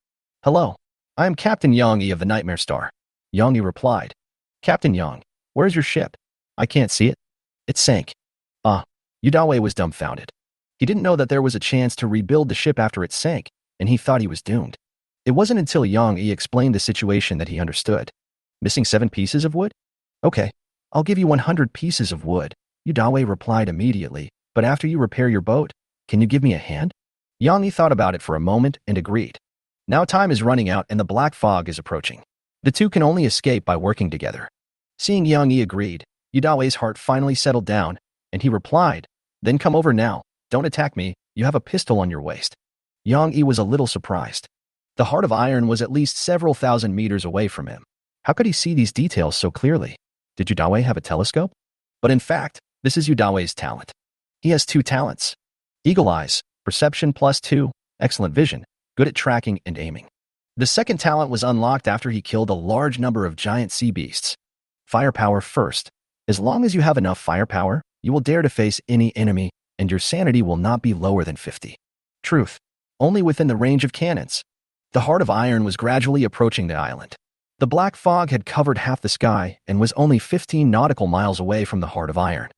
A: Hello, I am Captain Yang Yi of the Nightmare Star. Yang Yi replied. Captain Yang, where's your ship? I can't see it. It sank. Yudawe was dumbfounded. He didn't know that there was a chance to rebuild the ship after it sank, and he thought he was doomed. It wasn't until Yang Yi explained the situation that he understood. Missing 7 pieces of wood? Okay, I'll give you 100 pieces of wood, Yudawe replied immediately, but after you repair your boat, can you give me a hand? Yang Yi thought about it for a moment and agreed. Now time is running out and the black fog is approaching. The two can only escape by working together. Seeing Yang Yi agreed, Yudawe's heart finally settled down, and he replied, Then come over now, don't attack me, you have a pistol on your waist. Yang Yi was a little surprised. The Heart of Iron was at least several thousand meters away from him. How could he see these details so clearly? Did Yudawe have a telescope? But in fact, this is Yudawe's talent. He has 2 talents. Eagle eyes, perception +2, excellent vision, good at tracking and aiming. The second talent was unlocked after he killed a large number of giant sea beasts. Firepower first. As long as you have enough firepower, you will dare to face any enemy, and your sanity will not be lower than 50. Truth. Only within the range of cannons. The Heart of Iron was gradually approaching the island. The black fog had covered half the sky and was only 15 nautical miles away from the Heart of Iron.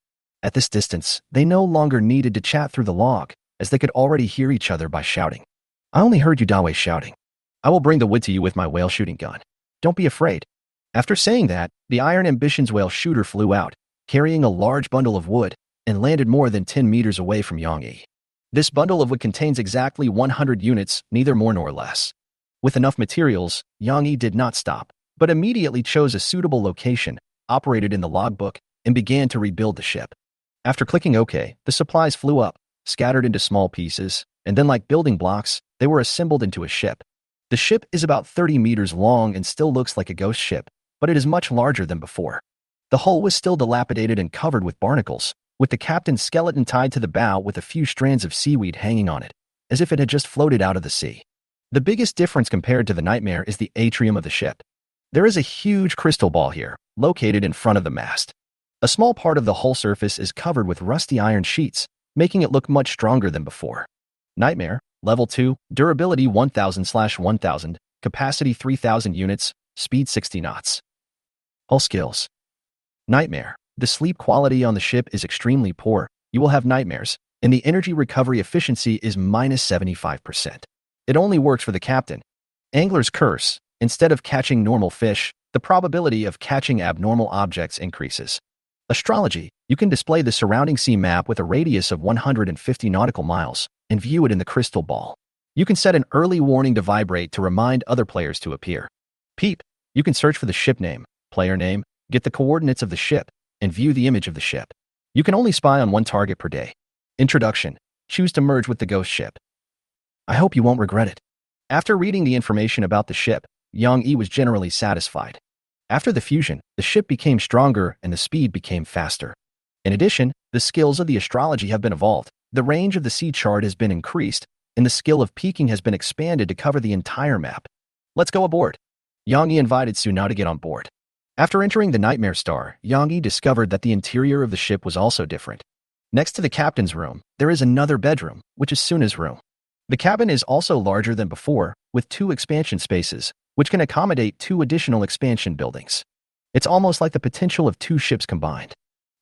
A: At this distance, they no longer needed to chat through the log, as they could already hear each other by shouting. I only heard Yudawe shouting. I will bring the wood to you with my whale shooting gun. Don't be afraid. After saying that, the Iron Ambition's whale shooter flew out, carrying a large bundle of wood, and landed more than 10 meters away from Yang Yi. This bundle of wood contains exactly 100 units, neither more nor less. With enough materials, Yang Yi did not stop, but immediately chose a suitable location, operated in the logbook, and began to rebuild the ship. After clicking OK, the supplies flew up, scattered into small pieces, and then like building blocks, they were assembled into a ship. The ship is about 30 meters long and still looks like a ghost ship, but it is much larger than before. The hull was still dilapidated and covered with barnacles, with the captain's skeleton tied to the bow with a few strands of seaweed hanging on it, as if it had just floated out of the sea. The biggest difference compared to the Nightmare is the atrium of the ship. There is a huge crystal ball here, located in front of the mast. A small part of the hull surface is covered with rusty iron sheets, making it look much stronger than before. Nightmare, Level 2, Durability 1000/1000, Capacity 3000 units, Speed 60 knots. Hull skills. Nightmare. The sleep quality on the ship is extremely poor, you will have nightmares, and the energy recovery efficiency is -75%. It only works for the captain. Angler's Curse. Instead of catching normal fish, the probability of catching abnormal objects increases. Astrology. You can display the surrounding sea map with a radius of 150 nautical miles and view it in the crystal ball. You can set an early warning to vibrate to remind other players to appear. Peep. You can search for the ship name, player name, get the coordinates of the ship, and view the image of the ship. You can only spy on 1 target per day. Introduction. Choose to merge with the ghost ship. I hope you won't regret it. After reading the information about the ship, Yang Yi was generally satisfied. After the fusion, the ship became stronger and the speed became faster. In addition, the skills of the astrology have been evolved, the range of the sea chart has been increased, and the skill of peeking has been expanded to cover the entire map. Let's go aboard. Yang Yi invited Suna to get on board. After entering the Nightmare Star, Yang Yi discovered that the interior of the ship was also different. Next to the captain's room, there is another bedroom, which is Suna's room. The cabin is also larger than before, with 2 expansion spaces, which can accommodate 2 additional expansion buildings. It's almost like the potential of 2 ships combined.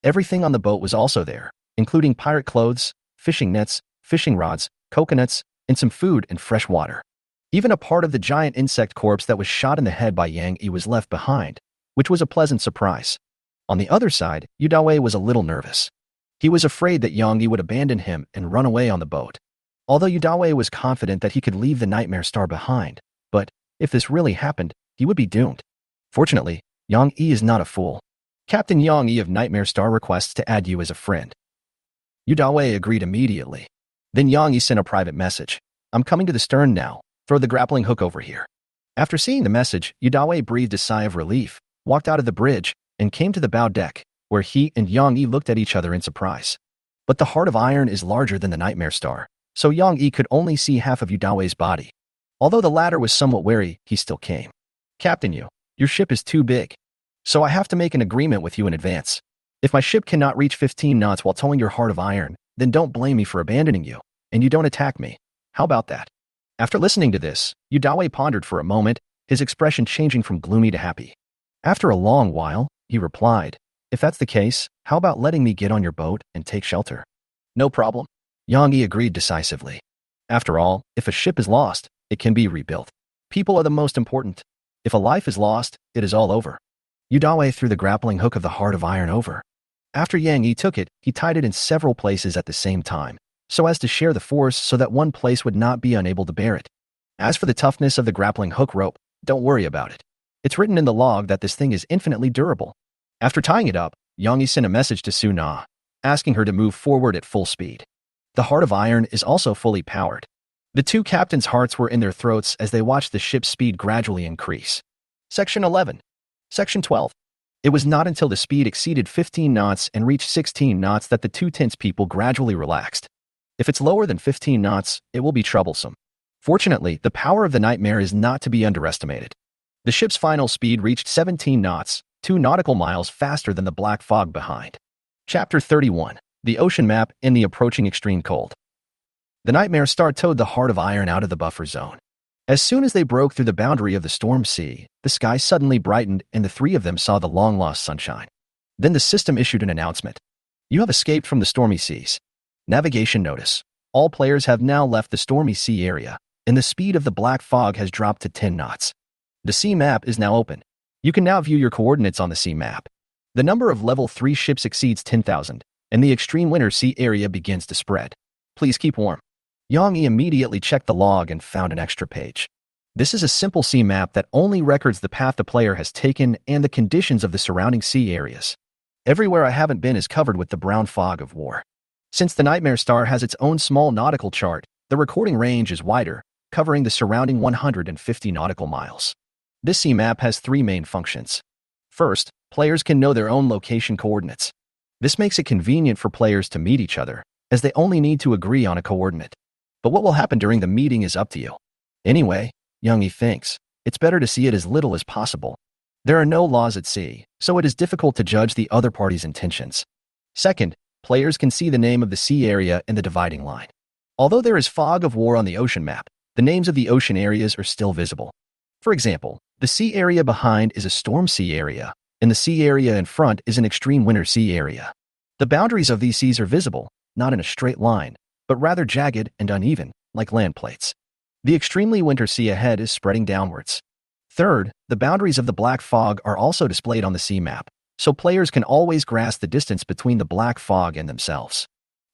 A: Everything on the boat was also there, including pirate clothes, fishing nets, fishing rods, coconuts, and some food and fresh water. Even a part of the giant insect corpse that was shot in the head by Yang Yi was left behind, which was a pleasant surprise. On the other side, Yudawe was a little nervous. He was afraid that Yang Yi would abandon him and run away on the boat. Although Yudawe was confident that he could leave the Nightmare Star behind, but if this really happened, he would be doomed. Fortunately, Yang Yi is not a fool. Captain Yang Yi of Nightmare Star requests to add you as a friend. Yudawe agreed immediately. Then Yang Yi sent a private message. I'm coming to the stern now. Throw the grappling hook over here. After seeing the message, Yudawe breathed a sigh of relief, walked out of the bridge, and came to the bow deck, where he and Yang Yi looked at each other in surprise. But the Heart of Iron is larger than the Nightmare Star, so Yang Yi could only see half of Yudawe's body. Although the latter was somewhat wary, he still came. Captain Yu, your ship is too big. So I have to make an agreement with you in advance. If my ship cannot reach 15 knots while towing your Heart of Iron, Then don't blame me for abandoning you, and you don't attack me. How about that? After listening to this, Udawe pondered for a moment, his expression changing from gloomy to happy. After a long while, he replied, "If that's the case, how about letting me get on your boat and take shelter?" "No problem." Yang Yi agreed decisively. After all, if a ship is lost, it can be rebuilt. People are the most important. If a life is lost, it is all over. Udawe threw the grappling hook of the Heart of Iron over. After Yang Yi took it, he tied it in several places at the same time, so as to share the force so that one place would not be unable to bear it. As for the toughness of the grappling hook rope, don't worry about it. It's written in the log that this thing is infinitely durable. After tying it up, Yang Yi sent a message to Su Na, asking her to move forward at full speed. The Heart of Iron is also fully powered. The two captains' hearts were in their throats as they watched the ship's speed gradually increase. Section 11. Section 12. It was not until the speed exceeded 15 knots and reached 16 knots that the two tense people gradually relaxed. If it's lower than 15 knots, it will be troublesome. Fortunately, the power of the nightmare is not to be underestimated. The ship's final speed reached 17 knots, 2 nautical miles faster than the black fog behind. Chapter 31. The Ocean Map in the Approaching Extreme Cold. The Nightmare Star towed the Heart of Iron out of the buffer zone. As soon as they broke through the boundary of the storm sea, the sky suddenly brightened and the three of them saw the long-lost sunshine. Then the system issued an announcement. You have escaped from the stormy seas. Navigation notice. All players have now left the stormy sea area, and the speed of the black fog has dropped to 10 knots. The sea map is now open. You can now view your coordinates on the sea map. The number of level 3 ships exceeds 10,000, and the extreme winter sea area begins to spread. Please keep warm. Yang Yi immediately checked the log and found an extra page. This is a simple sea map that only records the path the player has taken and the conditions of the surrounding sea areas. Everywhere I haven't been is covered with the brown fog of war. Since the Nightmare Star has its own small nautical chart, the recording range is wider, covering the surrounding 150 nautical miles. This sea map has 3 main functions. First, players can know their own location coordinates. This makes it convenient for players to meet each other, as they only need to agree on a coordinate. But what will happen during the meeting is up to you. Anyway, Yang Yi thinks, it's better to see it as little as possible. There are no laws at sea, so it is difficult to judge the other party's intentions. Second, players can see the name of the sea area in the dividing line. Although there is fog of war on the ocean map, the names of the ocean areas are still visible. For example, the sea area behind is a storm sea area, and the sea area in front is an extreme winter sea area. The boundaries of these seas are visible, not in a straight line, but rather jagged and uneven, like land plates. The extremely winter sea ahead is spreading downwards. Third, the boundaries of the black fog are also displayed on the sea map, so players can always grasp the distance between the black fog and themselves.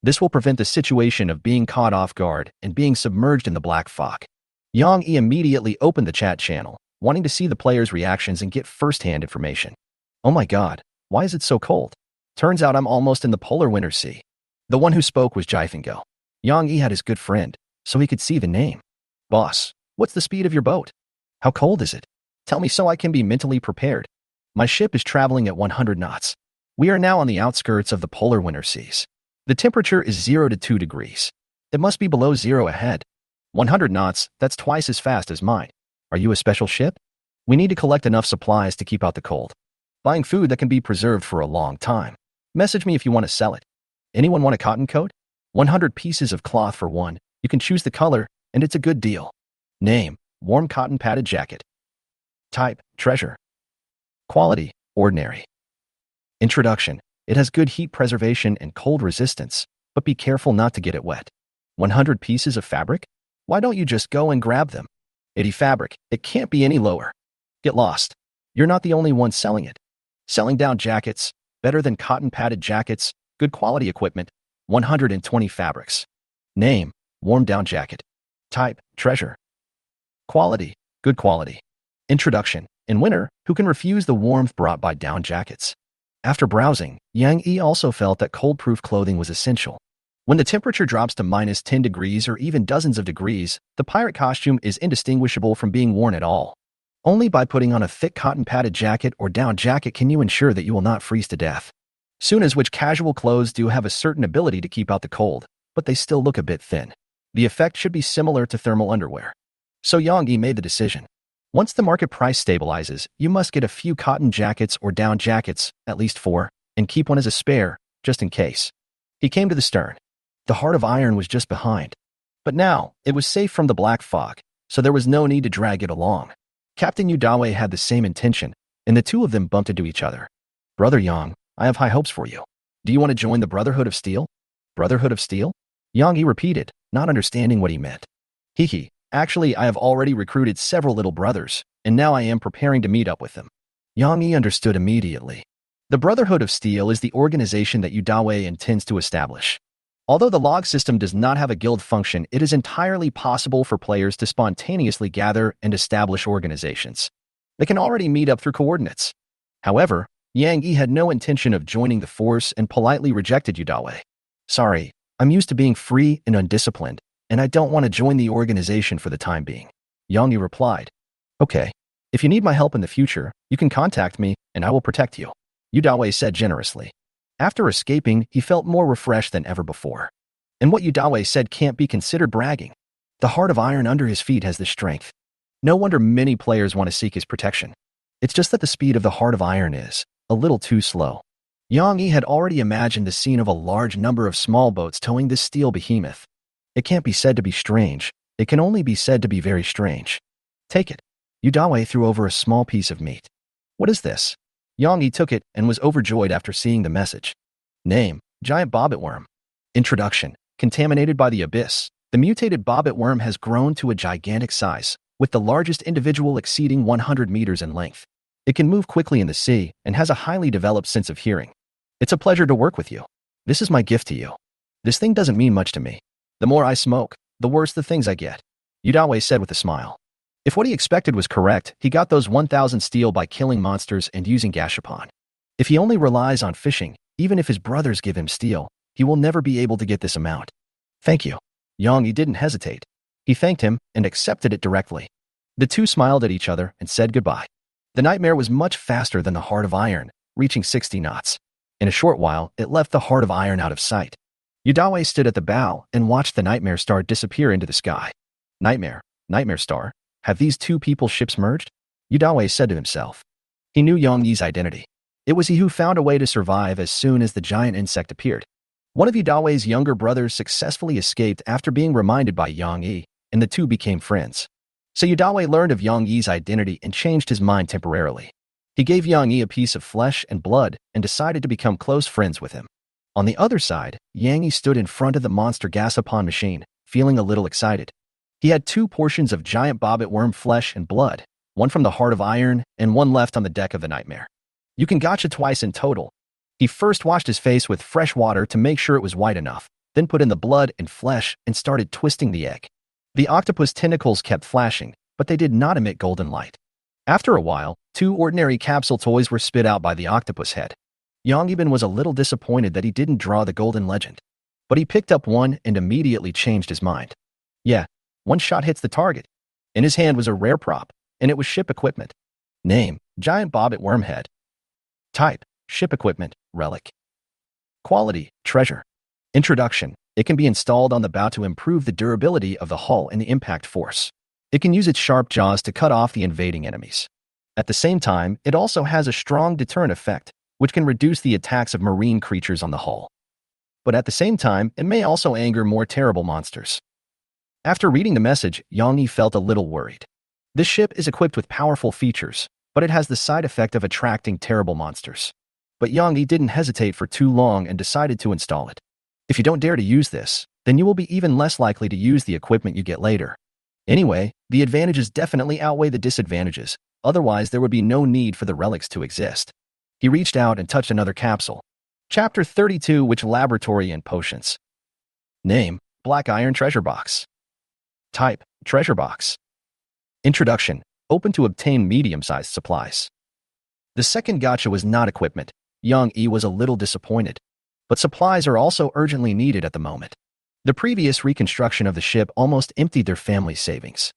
A: This will prevent the situation of being caught off guard and being submerged in the black fog. Yang Yi immediately opened the chat channel, wanting to see the players' reactions and get first-hand information. Oh my god, why is it so cold? Turns out I'm almost in the polar winter sea. The one who spoke was Jifingo. Yang Yi had his good friend, so he could see the name. Boss, what's the speed of your boat? How cold is it? Tell me so I can be mentally prepared. My ship is traveling at 100 knots. We are now on the outskirts of the polar winter seas. The temperature is 0 to 2 degrees. It must be below 0 ahead. 100 knots, that's twice as fast as mine. Are you a special ship? We need to collect enough supplies to keep out the cold. Buying food that can be preserved for a long time. Message me if you want to sell it. Anyone want a cotton coat? 100 pieces of cloth for one. You can choose the color, and it's a good deal. Name, warm cotton padded jacket. Type, treasure. Quality, ordinary. Introduction, it has good heat preservation and cold resistance, but be careful not to get it wet. 100 pieces of fabric? Why don't you just go and grab them? 80 fabric, it can't be any lower. Get lost. You're not the only one selling it. Selling down jackets, better than cotton padded jackets, good quality equipment, 120 fabrics. Name, warm down jacket. Type, treasure. Quality, good quality. Introduction, in winter, who can refuse the warmth brought by down jackets? After browsing, Yang Yi also felt that cold-proof clothing was essential. When the temperature drops to minus 10 degrees or even dozens of degrees, the pirate costume is indistinguishable from being worn at all. Only by putting on a thick cotton padded jacket or down jacket can you ensure that you will not freeze to death. Soon as which casual clothes do have a certain ability to keep out the cold, but they still look a bit thin. The effect should be similar to thermal underwear. So Yang Yi made the decision. Once the market price stabilizes, you must get a few cotton jackets or down jackets, at least 4, and keep one as a spare, just in case. He came to the stern. The heart of iron was just behind. But now, it was safe from the black fog, so there was no need to drag it along. Captain Udawe had the same intention, and the two of them bumped into each other. Brother Yang, I have high hopes for you. Do you want to join the Brotherhood of Steel? Brotherhood of Steel? Yang Yi repeated, not understanding what he meant. Hee. Actually, I have already recruited several little brothers, and now I am preparing to meet up with them. Yang Yi understood immediately. The Brotherhood of Steel is the organization that Udawe intends to establish. Although the log system does not have a guild function, it is entirely possible for players to spontaneously gather and establish organizations. They can already meet up through coordinates. However, Yang Yi had no intention of joining the force and politely rejected Udawe. Sorry, I'm used to being free and undisciplined, and I don't want to join the organization for the time being. Yang Yi replied. Okay, if you need my help in the future, you can contact me and I will protect you, Udawe said generously. After escaping, he felt more refreshed than ever before. And what Udawe said can't be considered bragging. The heart of iron under his feet has the strength. No wonder many players want to seek his protection. It's just that the speed of the heart of iron is a little too slow. Yang Yi had already imagined the scene of a large number of small boats towing this steel behemoth. It can't be said to be strange. It can only be said to be very strange. Take it. Udawe threw over a small piece of meat. What is this? Yang Yi took it and was overjoyed after seeing the message. Name, giant bobbit worm. Introduction, contaminated by the abyss. The mutated bobbit worm has grown to a gigantic size, with the largest individual exceeding 100 meters in length. It can move quickly in the sea and has a highly developed sense of hearing. It's a pleasure to work with you. This is my gift to you. This thing doesn't mean much to me. The more I smoke, the worse the things I get, Udawe said with a smile. If what he expected was correct, he got those 1,000 steel by killing monsters and using gashapon. If he only relies on fishing, even if his brothers give him steel, he will never be able to get this amount. Thank you. Yang Yi didn't hesitate. He thanked him and accepted it directly. The two smiled at each other and said goodbye. The nightmare was much faster than the heart of iron, reaching 60 knots. In a short while, it left the heart of iron out of sight. Udawe stood at the bow and watched the nightmare star disappear into the sky. Nightmare star, have these two people's ships merged? Udawe said to himself. He knew Yang Yi's identity. It was he who found a way to survive as soon as the giant insect appeared. One of Udawe's younger brothers successfully escaped after being reminded by Yang Yi, and the two became friends. So Udawe learned of Yang Yi's identity and changed his mind temporarily. He gave Yang Yi a piece of flesh and blood and decided to become close friends with him. On the other side, Yang Yi stood in front of the monster gashapon machine, feeling a little excited. He had 2 portions of giant bobbit worm flesh and blood, one from the heart of iron and one left on the deck of the nightmare. You can gacha twice in total. He first washed his face with fresh water to make sure it was white enough, then put in the blood and flesh and started twisting the egg. The octopus tentacles kept flashing, but they did not emit golden light. After a while, 2 ordinary capsule toys were spit out by the octopus head. Yang Yi was a little disappointed that he didn't draw the golden legend, but he picked up one and immediately changed his mind. Yeah, one shot hits the target. In his hand was a rare prop, and it was ship equipment. Name, giant bobbit worm head. Type, ship equipment, relic. Quality, treasure. Introduction, it can be installed on the bow to improve the durability of the hull and the impact force. It can use its sharp jaws to cut off the invading enemies. At the same time, it also has a strong deterrent effect, which can reduce the attacks of marine creatures on the hull. But at the same time, it may also anger more terrible monsters. After reading the message, Yang Yi felt a little worried. This ship is equipped with powerful features, but it has the side effect of attracting terrible monsters. But Yang Yi didn't hesitate for too long and decided to install it. If you don't dare to use this, then you will be even less likely to use the equipment you get later. Anyway, the advantages definitely outweigh the disadvantages, otherwise there would be no need for the relics to exist. He reached out and touched another capsule. Chapter 32, Which Laboratory and Potions. Name, Black Iron Treasure Box. Type, Treasure Box. Introduction, open to obtain medium-sized supplies. The second gacha was not equipment. Yang Yi was a little disappointed. But supplies are also urgently needed at the moment. The previous reconstruction of the ship almost emptied their family's savings.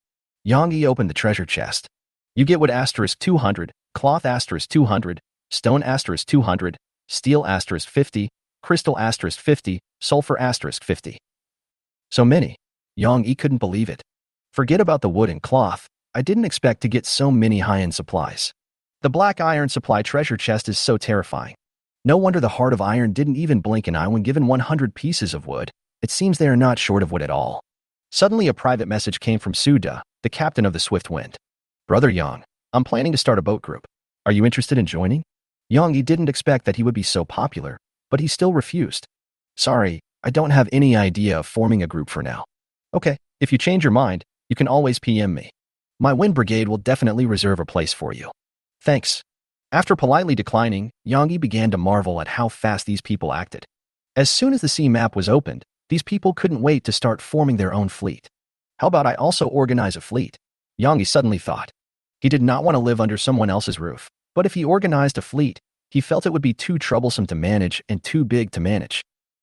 A: Yang Yi opened the treasure chest. You get wood asterisk 200, cloth asterisk 200, stone asterisk 200, steel asterisk 50, crystal asterisk 50, sulfur asterisk 50. So many. Yang Yi couldn't believe it. Forget about the wood and cloth. I didn't expect to get so many high-end supplies. The black iron supply treasure chest is so terrifying. No wonder the heart of iron didn't even blink an eye when given 100 pieces of wood. It seems they are not short of wood at all. Suddenly, a private message came from Suda, the captain of the Swift Wind. Brother Yang, I'm planning to start a boat group. Are you interested in joining? Yang didn't expect that he would be so popular, but he still refused. Sorry, I don't have any idea of forming a group for now. Okay, if you change your mind, you can always PM me. My wind brigade will definitely reserve a place for you. Thanks. After politely declining, Yang began to marvel at how fast these people acted. As soon as the sea map was opened, these people couldn't wait to start forming their own fleet. How about I also organize a fleet? Yang suddenly thought. He did not want to live under someone else's roof, but if he organized a fleet, he felt it would be too troublesome to manage and too big to manage.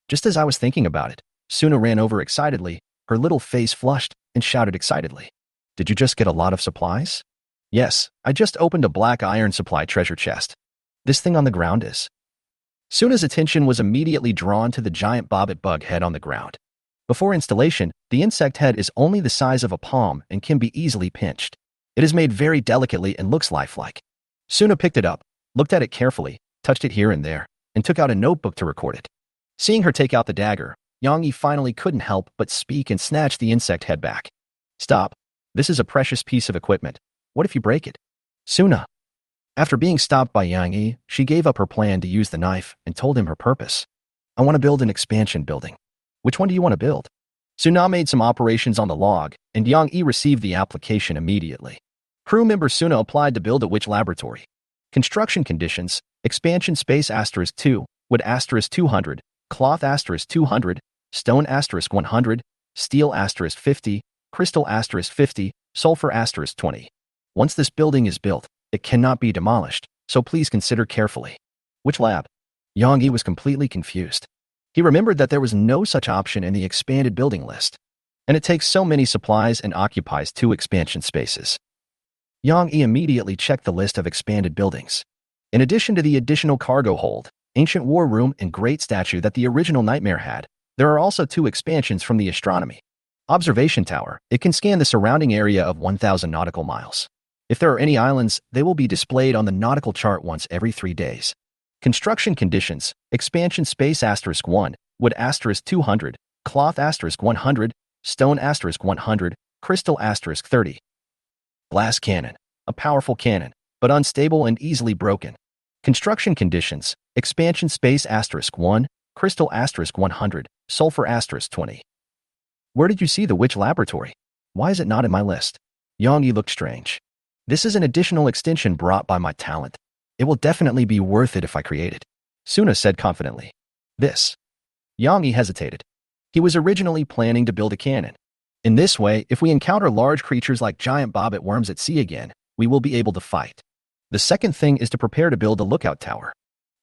A: Just as I was thinking about it, Suna ran over excitedly, her little face flushed, and shouted excitedly. Did you just get a lot of supplies? Yes, I just opened a black iron supply treasure chest. This thing on the ground is. Suna's attention was immediately drawn to the giant bobbit bug head on the ground. Before installation, the insect head is only the size of a palm and can be easily pinched. It is made very delicately and looks lifelike. Suna picked it up, looked at it carefully, touched it here and there, and took out a notebook to record it. Seeing her take out the dagger, Yang finally couldn't help but speak and snatch the insect head back. Stop. This is a precious piece of equipment. What if you break it? Suna. After being stopped by Yang, she gave up her plan to use the knife and told him her purpose. I want to build an expansion building. Which one do you want to build? Suna made some operations on the log, and Yang received the application immediately. Crew member Suna applied to build a witch laboratory. Construction conditions, expansion space *2, wood *200, cloth *200, stone *100, steel *50, crystal *50, sulfur *20. Once this building is built, it cannot be demolished, so please consider carefully. Which lab? Yang was completely confused. He remembered that there was no such option in the expanded building list, and it takes so many supplies and occupies 2 expansion spaces. Yang immediately checked the list of expanded buildings. In addition to the additional cargo hold, ancient war room, and great statue that the original Nightmare had, there are also 2 expansions from the astronomy. Observation tower, it can scan the surrounding area of 1,000 nautical miles. If there are any islands, they will be displayed on the nautical chart once every 3 days. Construction conditions, expansion space *1, wood *200, cloth *100, stone *100, crystal *30. Glass cannon, a powerful cannon, but unstable and easily broken. Construction conditions, expansion space *1, crystal *100, sulfur *20. Where did you see the witch laboratory? Why is it not in my list? Yang looked strange. This is an additional extension brought by my talent. It will definitely be worth it if I create it, Suna said confidently. This. Yang hesitated. He was originally planning to build a cannon. In this way, if we encounter large creatures like giant bobbit worms at sea again, we will be able to fight. The second thing is to prepare to build a lookout tower.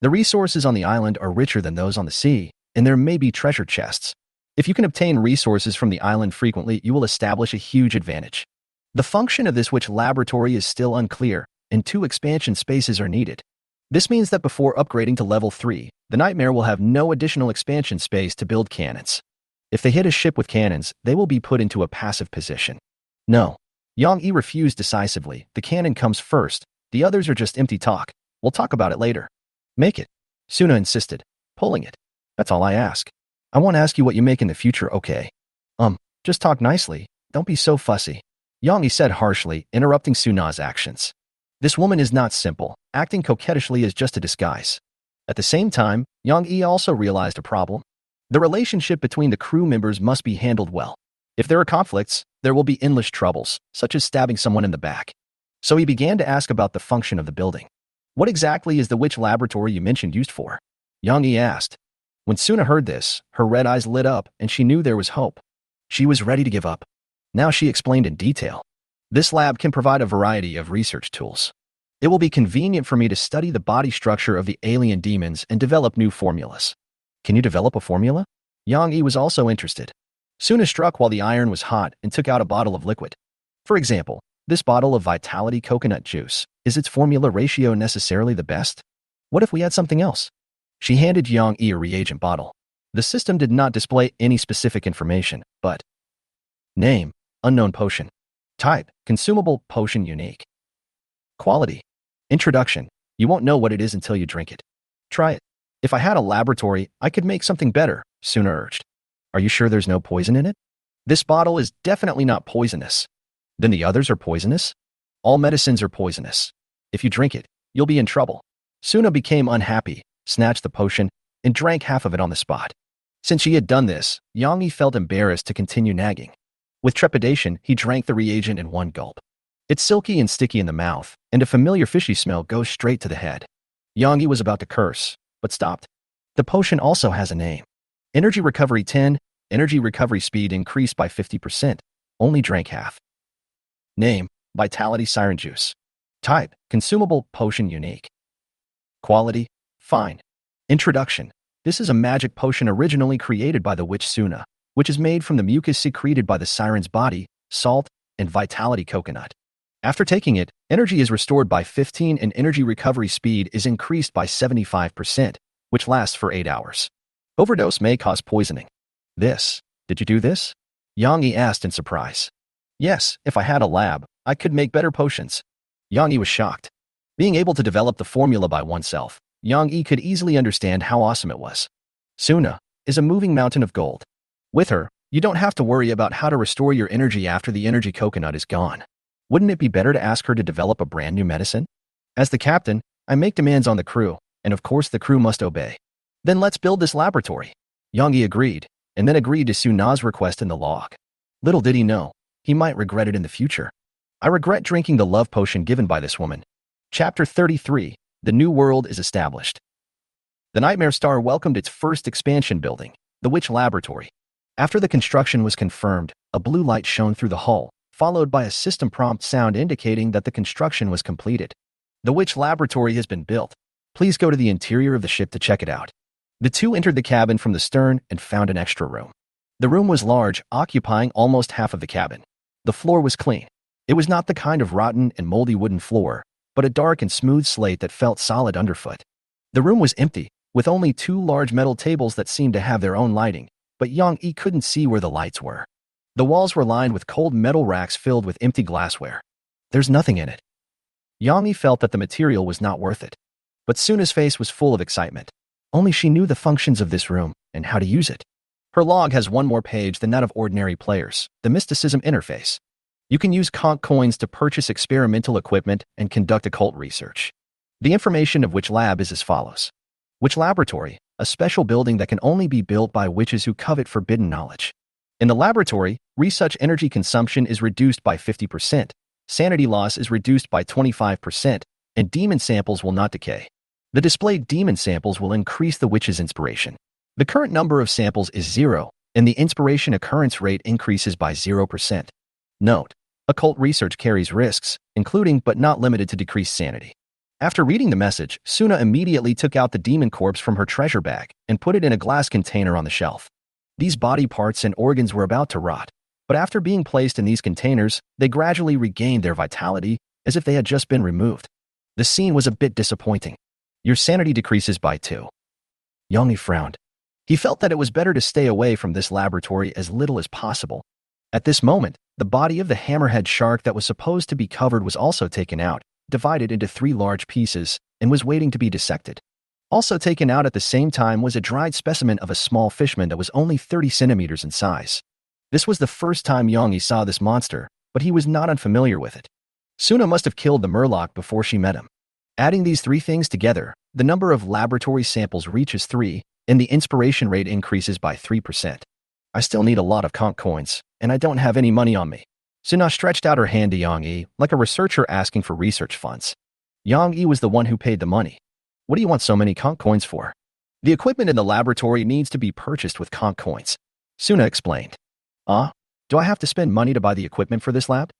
A: The resources on the island are richer than those on the sea, and there may be treasure chests. If you can obtain resources from the island frequently, you will establish a huge advantage. The function of this witch laboratory is still unclear, and 2 expansion spaces are needed. This means that before upgrading to level 3, the Nightmare will have no additional expansion space to build cannons. If they hit a ship with cannons, they will be put into a passive position. No. Yang refused decisively. The cannon comes first. The others are just empty talk. We'll talk about it later. Make it. Suna insisted, pulling it. That's all I ask. I won't ask you what you make in the future, okay? Just talk nicely. Don't be so fussy. Yang said harshly, interrupting Suna's actions. This woman is not simple. Acting coquettishly is just a disguise. At the same time, Yang also realized a problem. The relationship between the crew members must be handled well. If there are conflicts, there will be endless troubles, such as stabbing someone in the back. So he began to ask about the function of the building. What exactly is the witch laboratory you mentioned used for? Yang asked. When Suna heard this, her red eyes lit up and she knew there was hope. She was ready to give up. Now she explained in detail. This lab can provide a variety of research tools. It will be convenient for me to study the body structure of the alien demons and develop new formulas. Can you develop a formula? Yang was also interested. Suna struck while the iron was hot and took out a bottle of liquid. For example, this bottle of Vitality coconut juice, is its formula ratio necessarily the best? What if we add something else? She handed Yang a reagent bottle. The system did not display any specific information, but name, unknown potion. Type, consumable potion unique. Quality. Introduction. You won't know what it is until you drink it. Try it. If I had a laboratory, I could make something better, Suna urged. Are you sure there's no poison in it? This bottle is definitely not poisonous. Then the others are poisonous? All medicines are poisonous. If you drink it, you'll be in trouble. Suna became unhappy, snatched the potion, and drank half of it on the spot. Since she had done this, Yang Yi felt embarrassed to continue nagging. With trepidation, he drank the reagent in one gulp. It's silky and sticky in the mouth, and a familiar fishy smell goes straight to the head. Yang Yi was about to curse, but stopped. The potion also has a name. Energy Recovery 10, energy recovery speed increased by 50%. Only drank half. Name, Vitality Siren Juice. Type, consumable, potion unique. Quality, fine. Introduction. This is a magic potion originally created by the witch Suna, which is made from the mucus secreted by the siren's body, salt, and vitality coconut. After taking it, energy is restored by 15 and energy recovery speed is increased by 75%, which lasts for 8 hours. Overdose may cause poisoning. Did you do this? Yang Yi asked in surprise. Yes, if I had a lab, I could make better potions. Yang Yi was shocked. Being able to develop the formula by oneself, Yang Yi could easily understand how awesome it was. Suna is a moving mountain of gold. With her, you don't have to worry about how to restore your energy after the energy coconut is gone. Wouldn't it be better to ask her to develop a brand new medicine? As the captain, I make demands on the crew, and of course the crew must obey. Then let's build this laboratory. Yang Yi agreed, and then agreed to Suna's request in the log. Little did he know, he might regret it in the future. I regret drinking the love potion given by this woman. Chapter 33. The New World is Established. The Nightmare Star welcomed its first expansion building, the Witch Laboratory. After the construction was confirmed, a blue light shone through the hull, followed by a system prompt sound indicating that the construction was completed. The Witch Laboratory has been built. Please go to the interior of the ship to check it out. The two entered the cabin from the stern and found an extra room. The room was large, occupying almost half of the cabin. The floor was clean. It was not the kind of rotten and moldy wooden floor, but a dark and smooth slate that felt solid underfoot. The room was empty, with only 2 large metal tables that seemed to have their own lighting, but Yang Yi couldn't see where the lights were. The walls were lined with cold metal racks filled with empty glassware. There's nothing in it. Yang Yi felt that the material was not worth it. But Suna's face was full of excitement. Only she knew the functions of this room and how to use it. Her log has one more page than that of ordinary players, the mysticism interface. You can use conch coins to purchase experimental equipment and conduct occult research. The information of Witch Lab is as follows. Witch Laboratory, a special building that can only be built by witches who covet forbidden knowledge. In the laboratory, research energy consumption is reduced by 50%, sanity loss is reduced by 25%, and demon samples will not decay. The displayed demon samples will increase the witch's inspiration. The current number of samples is 0, and the inspiration occurrence rate increases by 0%. Note: occult research carries risks, including but not limited to decreased sanity. After reading the message, Suna immediately took out the demon corpse from her treasure bag and put it in a glass container on the shelf. These body parts and organs were about to rot, but after being placed in these containers, they gradually regained their vitality as if they had just been removed. The scene was a bit disappointing. Your sanity decreases by 2. Yang Yi frowned. He felt that it was better to stay away from this laboratory as little as possible. At this moment, the body of the hammerhead shark that was supposed to be covered was also taken out, divided into 3 large pieces, and was waiting to be dissected. Also taken out at the same time was a dried specimen of a small fishman that was only 30 centimeters in size. This was the first time Yang Yi saw this monster, but he was not unfamiliar with it. Suna must have killed the murloc before she met him. Adding these 3 things together, the number of laboratory samples reaches 3, and the inspiration rate increases by 3%. I still need a lot of conch coins, and I don't have any money on me. Suna stretched out her hand to Yang Yi, like a researcher asking for research funds. Yang Yi was the one who paid the money. What do you want so many conch coins for? The equipment in the laboratory needs to be purchased with conch coins. Suna explained. Do I have to spend money to buy the equipment for this lab?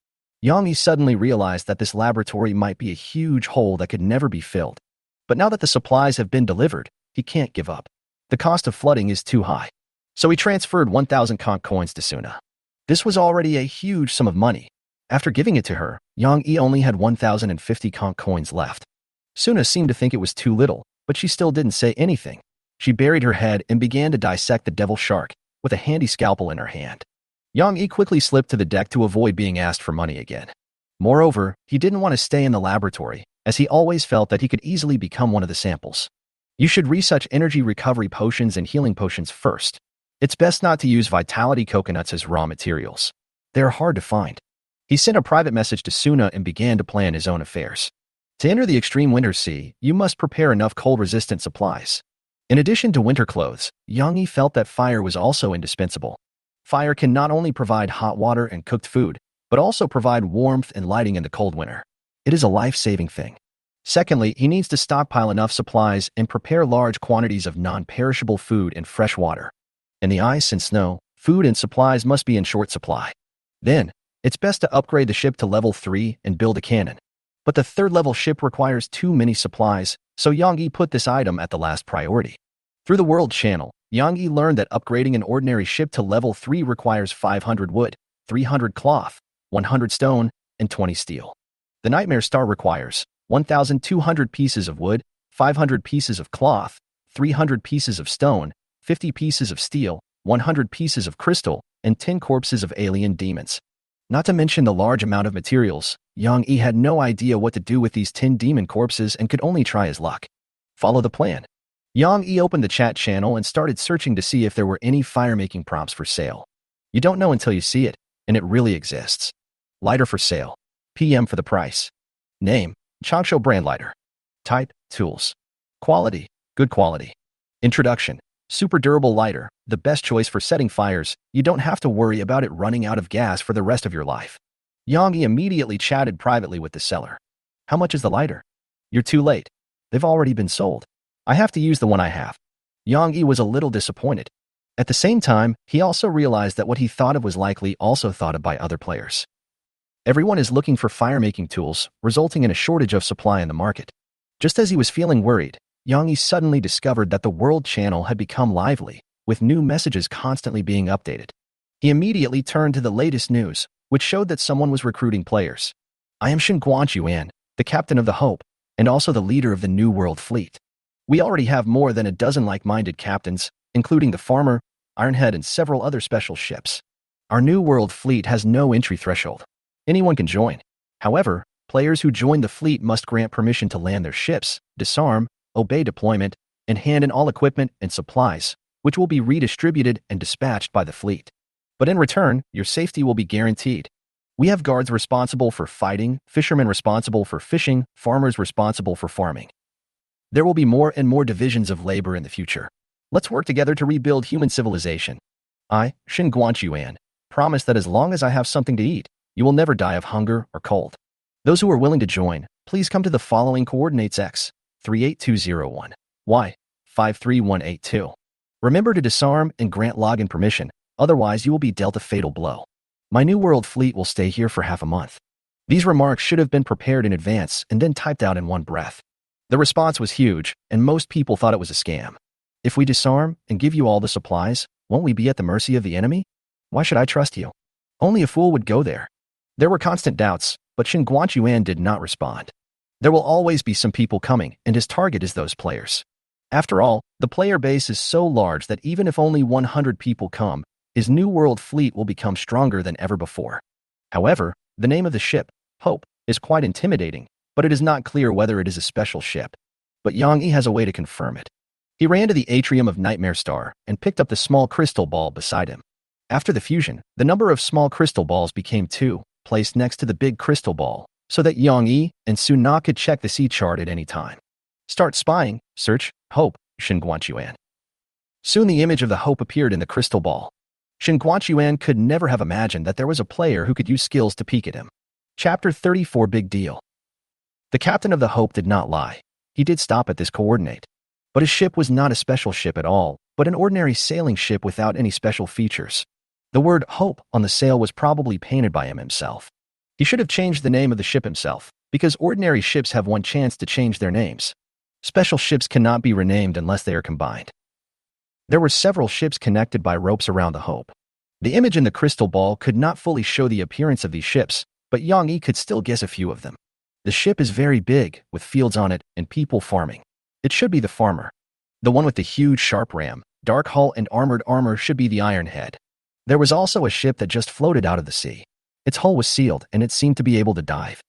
A: Yang Yi suddenly realized that this laboratory might be a huge hole that could never be filled. But now that the supplies have been delivered, he can't give up. The cost of flooding is too high. So he transferred 1,000 conch coins to Suna. This was already a huge sum of money. After giving it to her, Yang Yi only had 1,050 conch coins left. Suna seemed to think it was too little, but she still didn't say anything. She buried her head and began to dissect the devil shark, with a handy scalpel in her hand. Yang Yi quickly slipped to the deck to avoid being asked for money again. Moreover, he didn't want to stay in the laboratory, as he always felt that he could easily become one of the samples. You should research energy recovery potions and healing potions first. It's best not to use vitality coconuts as raw materials. They are hard to find. He sent a private message to Suna and began to plan his own affairs. To enter the extreme winter sea, you must prepare enough cold-resistant supplies. In addition to winter clothes, Yang Yi felt that fire was also indispensable. Fire can not only provide hot water and cooked food, but also provide warmth and lighting in the cold winter. It is a life-saving thing. Secondly, he needs to stockpile enough supplies and prepare large quantities of non-perishable food and fresh water. In the ice and snow, food and supplies must be in short supply. Then, it's best to upgrade the ship to level 3 and build a cannon. But the third-level ship requires too many supplies, so Yang Yi put this item at the last priority. Through the World Channel, Yang Yi learned that upgrading an ordinary ship to level 3 requires 500 wood, 300 cloth, 100 stone, and 20 steel. The Nightmare Star requires 1,200 pieces of wood, 500 pieces of cloth, 300 pieces of stone, 50 pieces of steel, 100 pieces of crystal, and 10 corpses of alien demons. Not to mention the large amount of materials, Yang Yi had no idea what to do with these 10 demon corpses and could only try his luck. Follow the plan. Yang Yi opened the chat channel and started searching to see if there were any fire-making prompts for sale. You don't know until you see it, and it really exists. Lighter for sale. PM for the price. Name, Changsho brand lighter. Type, tools. Quality, good quality. Introduction, super durable lighter, the best choice for setting fires. You don't have to worry about it running out of gas for the rest of your life. Yang Yi immediately chatted privately with the seller. How much is the lighter? You're too late. They've already been sold. I have to use the one I have. Yang Yi was a little disappointed. At the same time, he also realized that what he thought of was likely also thought of by other players. Everyone is looking for fire-making tools, resulting in a shortage of supply in the market. Just as he was feeling worried, Yang Yi suddenly discovered that the World Channel had become lively, with new messages constantly being updated. He immediately turned to the latest news, which showed that someone was recruiting players. I am Shin Guanchuan, the captain of the Hope, and also the leader of the New World Fleet. We already have more than a dozen like-minded captains, including the Farmer, Ironhead, and several other special ships. Our New World Fleet has no entry threshold. Anyone can join. However, players who join the fleet must grant permission to land their ships, disarm, obey deployment, and hand in all equipment and supplies, which will be redistributed and dispatched by the fleet. But in return, your safety will be guaranteed. We have guards responsible for fighting, fishermen responsible for fishing, farmers responsible for farming. There will be more and more divisions of labor in the future. Let's work together to rebuild human civilization. I, Shin Guanchuan, promise that as long as I have something to eat, you will never die of hunger or cold. Those who are willing to join, please come to the following coordinates: X, 38201, Y, 53182. Remember to disarm and grant login permission, otherwise you will be dealt a fatal blow. My New World Fleet will stay here for half a month. These remarks should have been prepared in advance and then typed out in one breath. The response was huge, and most people thought it was a scam. If we disarm and give you all the supplies, won't we be at the mercy of the enemy? Why should I trust you? Only a fool would go there. There were constant doubts, but Shin Guanchuan did not respond. There will always be some people coming, and his target is those players. After all, the player base is so large that even if only 100 people come, his New World Fleet will become stronger than ever before. However, the name of the ship, Hope, is quite intimidating, but it is not clear whether it is a special ship. But Yang Yi has a way to confirm it. He ran to the atrium of Nightmare Star and picked up the small crystal ball beside him. After the fusion, the number of small crystal balls became 2, placed next to the big crystal ball, so that Yang Yi and Suna could check the sea chart at any time. Start spying, search, Hope, Shin Guanchuan. Soon the image of the Hope appeared in the crystal ball. Shin Guanchuan could never have imagined that there was a player who could use skills to peek at him. Chapter 34 Big Deal. The captain of the Hope did not lie. He did stop at this coordinate. But his ship was not a special ship at all, but an ordinary sailing ship without any special features. The word Hope on the sail was probably painted by him himself. He should have changed the name of the ship himself, because ordinary ships have one chance to change their names. Special ships cannot be renamed unless they are combined. There were several ships connected by ropes around the Hope. The image in the crystal ball could not fully show the appearance of these ships, but Yang Yi could still guess a few of them. The ship is very big, with fields on it and people farming. It should be the Farmer. The one with the huge sharp ram, dark hull and armored armor should be the Ironhead. There was also a ship that just floated out of the sea. Its hull was sealed and it seemed to be able to dive.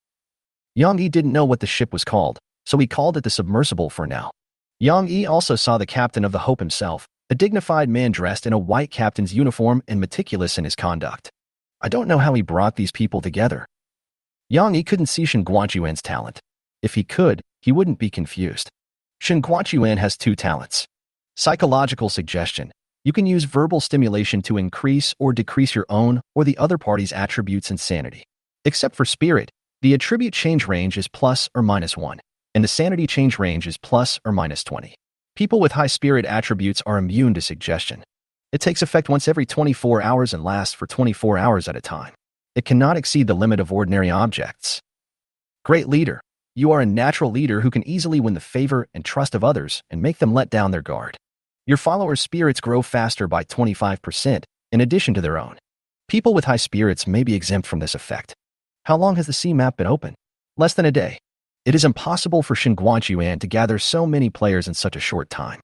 A: Yang Yi didn't know what the ship was called, so he called it the Submersible for now. Yang Yi also saw the captain of the Hope himself, a dignified man dressed in a white captain's uniform and meticulous in his conduct. I don't know how he brought these people together. Yang Yi couldn't see Shen Guanchuan's talent. If he could, he wouldn't be confused. Shen Guanchuan has two talents. Psychological suggestion. You can use verbal stimulation to increase or decrease your own or the other party's attributes and sanity. Except for spirit, the attribute change range is plus or minus 1, and the sanity change range is plus or minus 20. People with high spirit attributes are immune to suggestion. It takes effect once every 24 hours and lasts for 24 hours at a time. It cannot exceed the limit of ordinary objects. Great leader. You are a natural leader who can easily win the favor and trust of others and make them let down their guard. Your followers' spirits grow faster by 25%, in addition to their own. People with high spirits may be exempt from this effect. How long has the sea map been open? Less than a day. It is impossible for Shen Guanchuan to gather so many players in such a short time.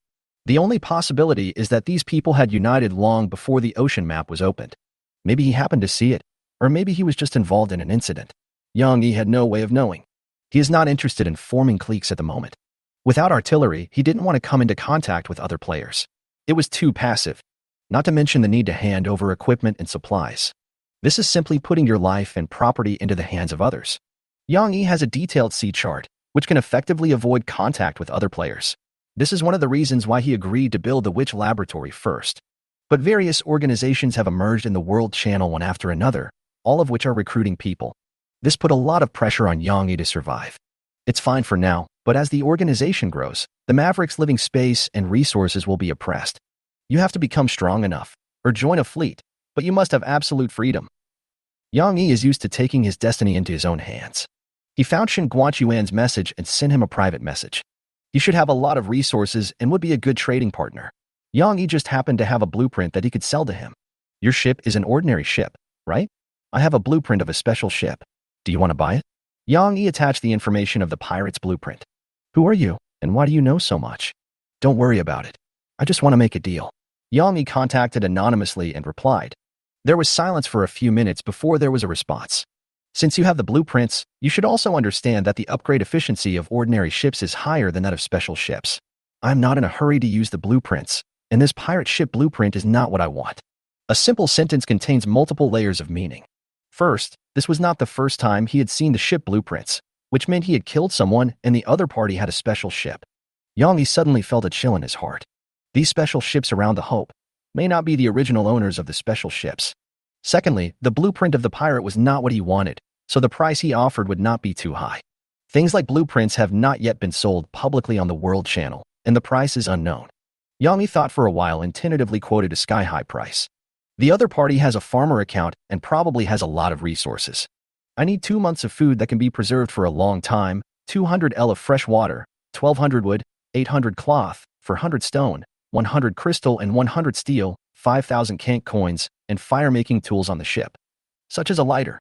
A: The only possibility is that these people had united long before the ocean map was opened. Maybe he happened to see it, or maybe he was just involved in an incident. Yang Yi had no way of knowing. He is not interested in forming cliques at the moment. Without artillery, he didn't want to come into contact with other players. It was too passive, not to mention the need to hand over equipment and supplies. This is simply putting your life and property into the hands of others. Yang Yi has a detailed sea chart, which can effectively avoid contact with other players. This is one of the reasons why he agreed to build the Witch Laboratory first. But various organizations have emerged in the world channel one after another, all of which are recruiting people. This put a lot of pressure on Yang Yi to survive. It's fine for now, but as the organization grows, the Mavericks' living space and resources will be oppressed. You have to become strong enough, or join a fleet, but you must have absolute freedom. Yang Yi is used to taking his destiny into his own hands. He found Shen Guanchuan's message and sent him a private message. He should have a lot of resources and would be a good trading partner. Yang Yi just happened to have a blueprint that he could sell to him. Your ship is an ordinary ship, right? I have a blueprint of a special ship. Do you want to buy it? Yang Yi attached the information of the pirate's blueprint. Who are you, and why do you know so much? Don't worry about it. I just want to make a deal. Yang Yi contacted anonymously and replied. There was silence for a few minutes before there was a response. Since you have the blueprints, you should also understand that the upgrade efficiency of ordinary ships is higher than that of special ships. I'm not in a hurry to use the blueprints, and this pirate ship blueprint is not what I want. A simple sentence contains multiple layers of meaning. First, this was not the first time he had seen the ship blueprints, which meant he had killed someone and the other party had a special ship. Yang Yi suddenly felt a chill in his heart. These special ships around the Hope may not be the original owners of the special ships. Secondly, the blueprint of the pirate was not what he wanted, so the price he offered would not be too high. Things like blueprints have not yet been sold publicly on the World Channel, and the price is unknown. Yang Yi thought for a while and tentatively quoted a sky-high price. The other party has a farmer account and probably has a lot of resources. I need 2 months of food that can be preserved for a long time, 200 L of fresh water, 1,200 wood, 800 cloth, 400 stone, 100 crystal and 100 steel, 5,000 kank coins, and fire-making tools on the ship, such as a lighter.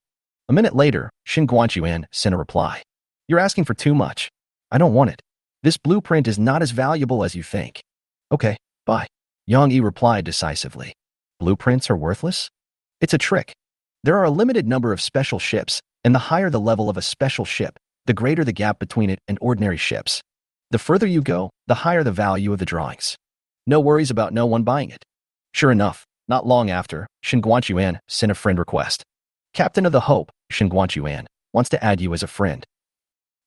A: A minute later, Shen Guanchuan sent a reply. You're asking for too much. I don't want it. This blueprint is not as valuable as you think. Okay, bye. Yang Yi replied decisively. Blueprints are worthless? It's a trick. There are a limited number of special ships, and the higher the level of a special ship, the greater the gap between it and ordinary ships. The further you go, the higher the value of the drawings. No worries about no one buying it. Sure enough, not long after, Shen Guanchuan sent a friend request. Captain of the Hope, Shen Guanchuan, wants to add you as a friend.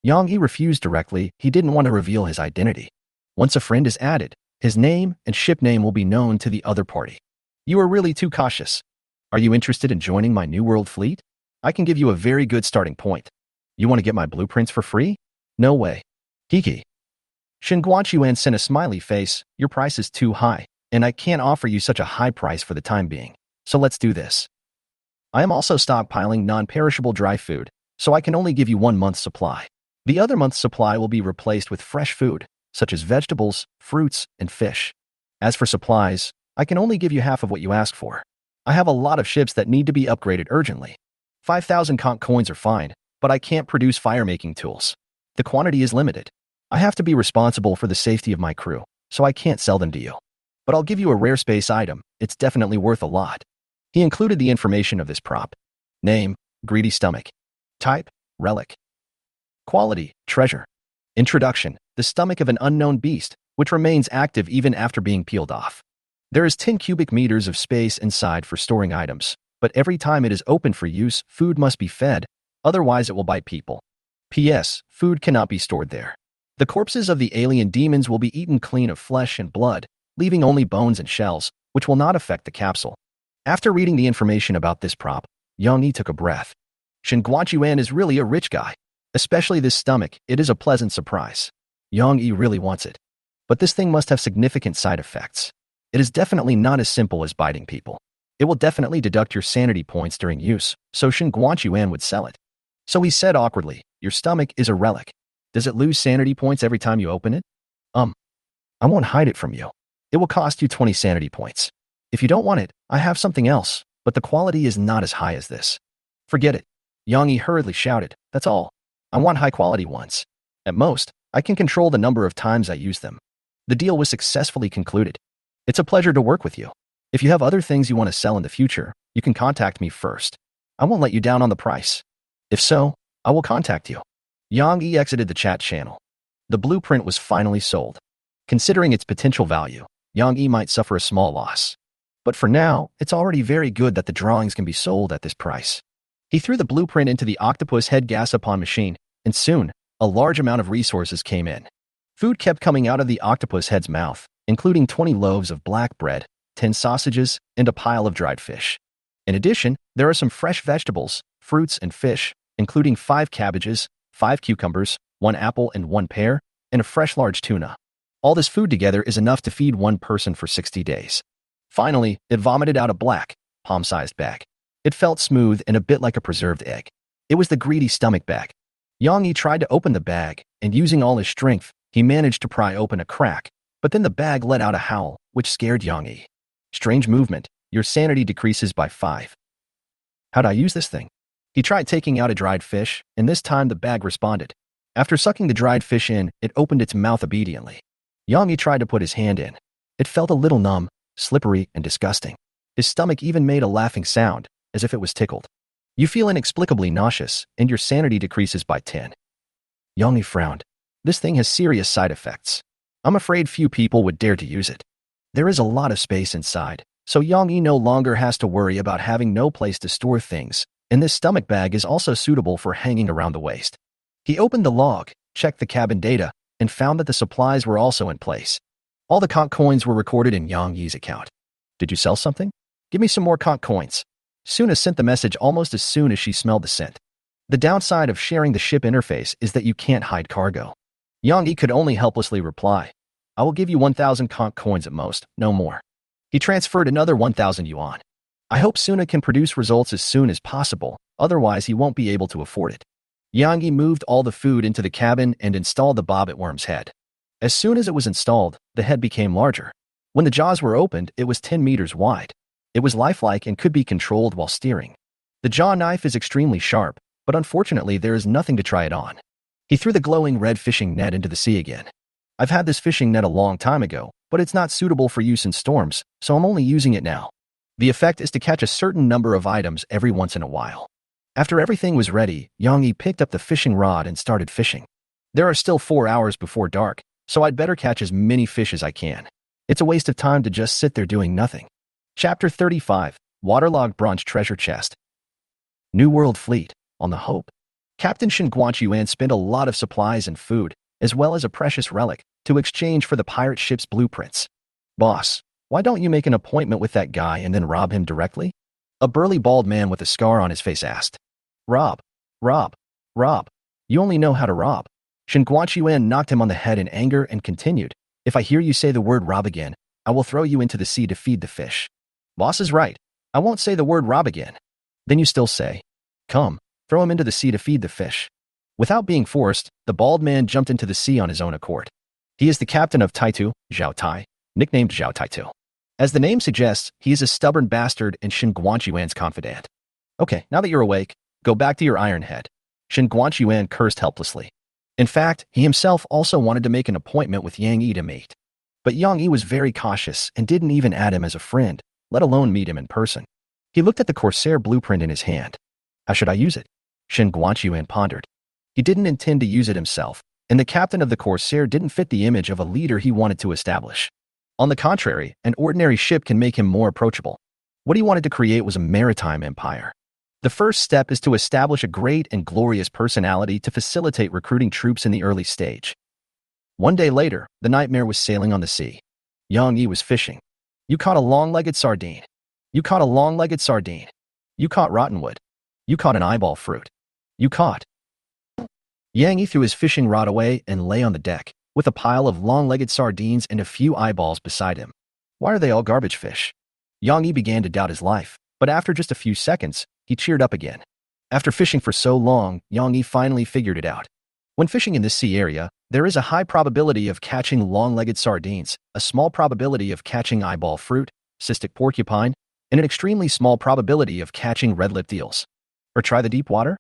A: Yang Yi refused directly. He didn't want to reveal his identity. Once a friend is added, his name and ship name will be known to the other party. You are really too cautious. Are you interested in joining my New World fleet? I can give you a very good starting point. You want to get my blueprints for free? No way. Hiki. Shen Guanchuan sent a smiley face. Your price is too high, and I can't offer you such a high price for the time being. So let's do this. I am also stockpiling non-perishable dry food, so I can only give you 1 month's supply. The other month's supply will be replaced with fresh food, such as vegetables, fruits, and fish. As for supplies, I can only give you half of what you ask for. I have a lot of ships that need to be upgraded urgently. 5,000 conch coins are fine, but I can't produce fire-making tools. The quantity is limited. I have to be responsible for the safety of my crew, so I can't sell them to you. But I'll give you a rare space item. It's definitely worth a lot. He included the information of this prop. Name, greedy stomach. Type, relic. Quality, treasure. Introduction, the stomach of an unknown beast, which remains active even after being peeled off. There is 10 cubic meters of space inside for storing items, but every time it is open for use, food must be fed, otherwise it will bite people. P.S. Food cannot be stored there. The corpses of the alien demons will be eaten clean of flesh and blood, leaving only bones and shells, which will not affect the capsule. After reading the information about this prop, Yang Yi took a breath. Shen Guanchuan is really a rich guy. Especially this stomach, it is a pleasant surprise. Yang Yi really wants it. But this thing must have significant side effects. It is definitely not as simple as biting people. It will definitely deduct your sanity points during use, so Shen Guanchuan would sell it. So he said awkwardly, your stomach is a relic. Does it lose sanity points every time you open it? I won't hide it from you. It will cost you 20 sanity points. If you don't want it, I have something else, but the quality is not as high as this. Forget it. Yang Yi hurriedly shouted, that's all. I want high-quality ones. At most, I can control the number of times I use them. The deal was successfully concluded. It's a pleasure to work with you. If you have other things you want to sell in the future, you can contact me first. I won't let you down on the price. If so, I will contact you. Yang Yi exited the chat channel. The blueprint was finally sold. Considering its potential value, Yang Yi might suffer a small loss. But for now, it's already very good that the drawings can be sold at this price. He threw the blueprint into the octopus head gas-upon machine, and soon, a large amount of resources came in. Food kept coming out of the octopus head's mouth, including 20 loaves of black bread, 10 sausages, and a pile of dried fish. In addition, there are some fresh vegetables, fruits, and fish, including 5 cabbages, 5 cucumbers, 1 apple and 1 pear, and a fresh large tuna. All this food together is enough to feed one person for 60 days. Finally, it vomited out a black, palm-sized bag. It felt smooth and a bit like a preserved egg. It was the greedy stomach bag. Yang Yi tried to open the bag, and using all his strength, he managed to pry open a crack, but then the bag let out a howl, which scared Yang Yi. Strange movement. Your sanity decreases by 5. How'd I use this thing? He tried taking out a dried fish, and this time the bag responded. After sucking the dried fish in, it opened its mouth obediently. Yang Yi tried to put his hand in. It felt a little numb, slippery, and disgusting. His stomach even made a laughing sound, as if it was tickled. You feel inexplicably nauseous, and your sanity decreases by 10. Yang Yi frowned. This thing has serious side effects. I'm afraid few people would dare to use it. There is a lot of space inside, so Yang Yi no longer has to worry about having no place to store things, and this stomach bag is also suitable for hanging around the waist. He opened the log, checked the cabin data, and found that the supplies were also in place. All the conch coins were recorded in Yang Yi's account. Did you sell something? Give me some more conch coins. Suna sent the message almost as soon as she smelled the scent. The downside of sharing the ship interface is that you can't hide cargo. Yang Yi could only helplessly reply, I will give you 1,000 conch coins at most, no more. He transferred another 1,000 yuan. I hope Suna can produce results as soon as possible, otherwise he won't be able to afford it. Yang Yi moved all the food into the cabin and installed the bobbit worm's head. As soon as it was installed, the head became larger. When the jaws were opened, it was 10 meters wide. It was lifelike and could be controlled while steering. The jaw knife is extremely sharp, but unfortunately there is nothing to try it on. He threw the glowing red fishing net into the sea again. I've had this fishing net a long time ago, but it's not suitable for use in storms, so I'm only using it now. The effect is to catch a certain number of items every once in a while. After everything was ready, Yang Yi picked up the fishing rod and started fishing. There are still 4 hours before dark, so I'd better catch as many fish as I can. It's a waste of time to just sit there doing nothing. Chapter 35, Waterlogged Bronze Treasure Chest. New World Fleet, on the Hope. Captain Shen Guanchuan spent a lot of supplies and food, as well as a precious relic, to exchange for the pirate ship's blueprints. Boss, why don't you make an appointment with that guy and then rob him directly? A burly bald man with a scar on his face asked. Rob. You only know how to rob. Shen Guanchuan knocked him on the head in anger and continued, if I hear you say the word rob again, I will throw you into the sea to feed the fish. Boss is right. I won't say the word rob again. Then you still say, come, throw him into the sea to feed the fish. Without being forced, the bald man jumped into the sea on his own accord. He is the captain of Taitu, Zhao Tai, nicknamed Zhao Taitu. As the name suggests, he is a stubborn bastard and Shen Guanchuan's confidant. Okay, now that you're awake, go back to your iron head. Shen Guanchuan cursed helplessly. In fact, he himself also wanted to make an appointment with Yang Yi to mate. But Yang Yi was very cautious and didn't even add him as a friend, let alone meet him in person. He looked at the Corsair blueprint in his hand. How should I use it? Shen Guanchuan pondered. He didn't intend to use it himself, and the captain of the Corsair didn't fit the image of a leader he wanted to establish. On the contrary, an ordinary ship can make him more approachable. What he wanted to create was a maritime empire. The first step is to establish a great and glorious personality to facilitate recruiting troops in the early stage. One day later, the nightmare was sailing on the sea. Yang Yi was fishing. You caught a long-legged sardine. You caught a long-legged sardine. You caught rottenwood. You caught an eyeball fruit. You caught. Yang Yi threw his fishing rod away and lay on the deck, with a pile of long-legged sardines and a few eyeballs beside him. Why are they all garbage fish? Yang Yi began to doubt his life, but after just a few seconds, he cheered up again. After fishing for so long, Yang Yi finally figured it out. When fishing in this sea area, there is a high probability of catching long-legged sardines, a small probability of catching eyeball fruit, cystic porcupine, and an extremely small probability of catching red-lipped eels. Or try the deep water?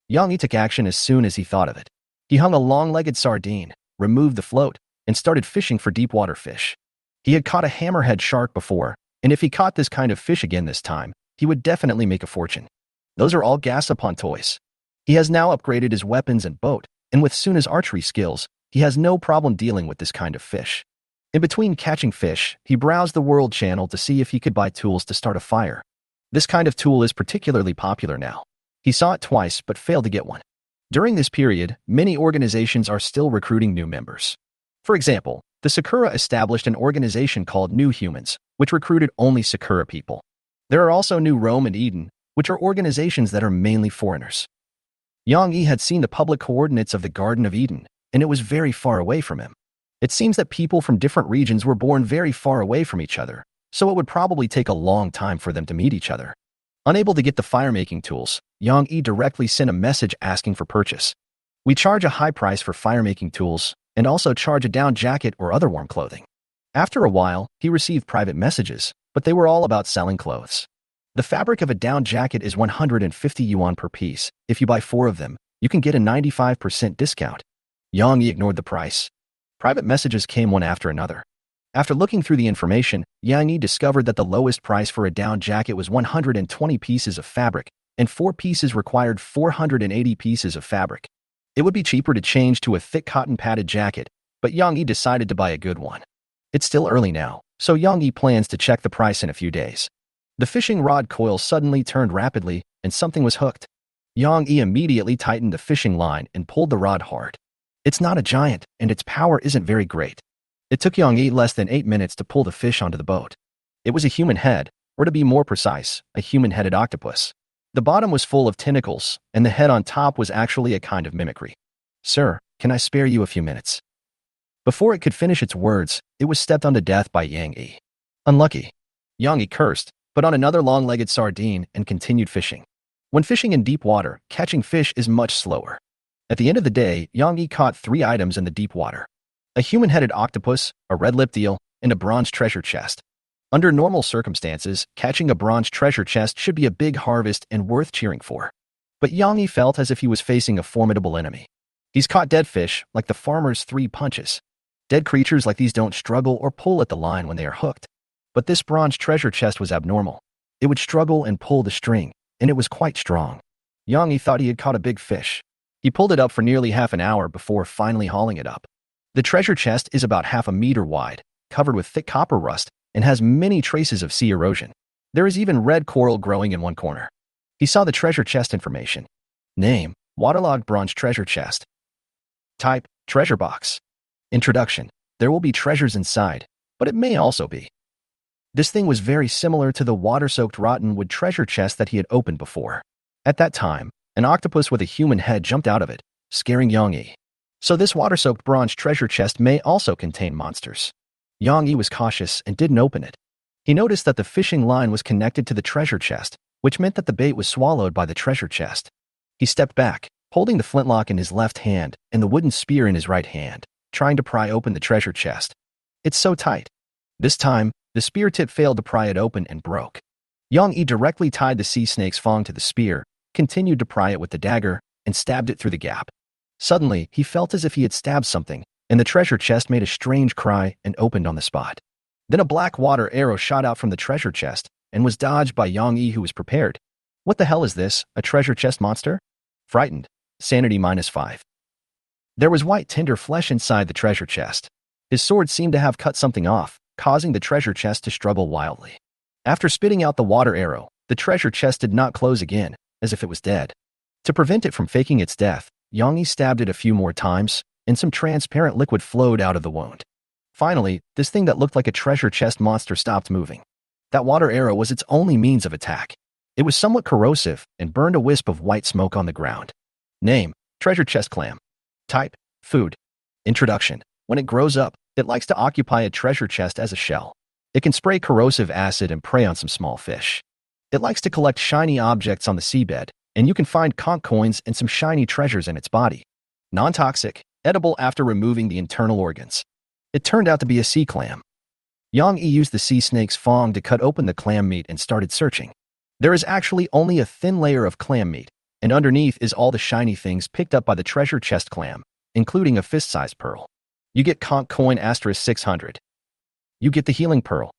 A: Yang Yi took action as soon as he thought of it. He hung a long-legged sardine, removed the float, and started fishing for deep water fish. He had caught a hammerhead shark before, and if he caught this kind of fish again this time, he would definitely make a fortune. Those are all gas-upon toys. He has now upgraded his weapons and boat, and with Suna's archery skills, he has no problem dealing with this kind of fish. In between catching fish, he browsed the World Channel to see if he could buy tools to start a fire. This kind of tool is particularly popular now. He saw it twice but failed to get one. During this period, many organizations are still recruiting new members. For example, the Sakura established an organization called New Humans, which recruited only Sakura people. There are also New Rome and Eden, which are organizations that are mainly foreigners. Yang Yi had seen the public coordinates of the Garden of Eden, and it was very far away from him. It seems that people from different regions were born very far away from each other, so it would probably take a long time for them to meet each other. Unable to get the fire-making tools, Yang Yi directly sent a message asking for purchase. We charge a high price for fire-making tools, and also charge a down jacket or other warm clothing. After a while, he received private messages, but they were all about selling clothes. The fabric of a down jacket is 150 yuan per piece. If you buy 4 of them, you can get a 95% discount. Yang Yi ignored the price. Private messages came one after another. After looking through the information, Yang Yi discovered that the lowest price for a down jacket was 120 pieces of fabric, and 4 pieces required 480 pieces of fabric. It would be cheaper to change to a thick cotton padded jacket, but Yang Yi decided to buy a good one. It's still early now, so Yang Yi plans to check the price in a few days. The fishing rod coil suddenly turned rapidly, and something was hooked. Yang Yi immediately tightened the fishing line and pulled the rod hard. It's not a giant, and its power isn't very great. It took Yang Yi less than 8 minutes to pull the fish onto the boat. It was a human head, or to be more precise, a human-headed octopus. The bottom was full of tentacles, and the head on top was actually a kind of mimicry. Sir, can I spare you a few minutes? Before it could finish its words, it was stepped on to death by Yang Yi. Unlucky. Yang Yi cursed, put on another long-legged sardine, and continued fishing. When fishing in deep water, catching fish is much slower. At the end of the day, Yang Yi caught 3 items in the deep water: a human-headed octopus, a red-lipped eel, and a bronze treasure chest. Under normal circumstances, catching a bronze treasure chest should be a big harvest and worth cheering for. But Yang Yi felt as if he was facing a formidable enemy. He's caught dead fish, like the farmer's 3 punches. Dead creatures like these don't struggle or pull at the line when they are hooked. But this bronze treasure chest was abnormal. It would struggle and pull the string, and it was quite strong. Yang Yi thought he had caught a big fish. He pulled it up for nearly half an hour before finally hauling it up. The treasure chest is about half a meter wide, covered with thick copper rust, and has many traces of sea erosion. There is even red coral growing in one corner. He saw the treasure chest information. Name: waterlogged bronze treasure chest. Type: treasure box. Introduction: there will be treasures inside, but it may also be. This thing was very similar to the water-soaked rottenwood treasure chest that he had opened before. At that time, an octopus with a human head jumped out of it, scaring Yang Yi. So this water-soaked bronze treasure chest may also contain monsters. Yang Yi was cautious and didn't open it. He noticed that the fishing line was connected to the treasure chest, which meant that the bait was swallowed by the treasure chest. He stepped back, holding the flintlock in his left hand and the wooden spear in his right hand, trying to pry open the treasure chest. It's so tight. This time, the spear tip failed to pry it open and broke. Yang Yi directly tied the sea snake's fang to the spear, continued to pry it with the dagger, and stabbed it through the gap. Suddenly, he felt as if he had stabbed something, and the treasure chest made a strange cry and opened on the spot. Then a black water arrow shot out from the treasure chest and was dodged by Yang Yi, who was prepared. What the hell is this, a treasure chest monster? Frightened. Sanity -5. There was white tender flesh inside the treasure chest. His sword seemed to have cut something off, causing the treasure chest to struggle wildly. After spitting out the water arrow, the treasure chest did not close again, as if it was dead. To prevent it from faking its death, Yang Yi stabbed it a few more times, and some transparent liquid flowed out of the wound. Finally, this thing that looked like a treasure chest monster stopped moving. That water arrow was its only means of attack. It was somewhat corrosive and burned a wisp of white smoke on the ground. Name: treasure chest clam. Type: food. Introduction: when it grows up, it likes to occupy a treasure chest as a shell. It can spray corrosive acid and prey on some small fish. It likes to collect shiny objects on the seabed, and you can find conch coins and some shiny treasures in its body. Non-toxic, edible after removing the internal organs. It turned out to be a sea clam. Yang Yi used the sea snake's fang to cut open the clam meat and started searching. There is actually only a thin layer of clam meat, and underneath is all the shiny things picked up by the treasure chest clam, including a fist-sized pearl. You get conch coin *600. You get the healing pearl.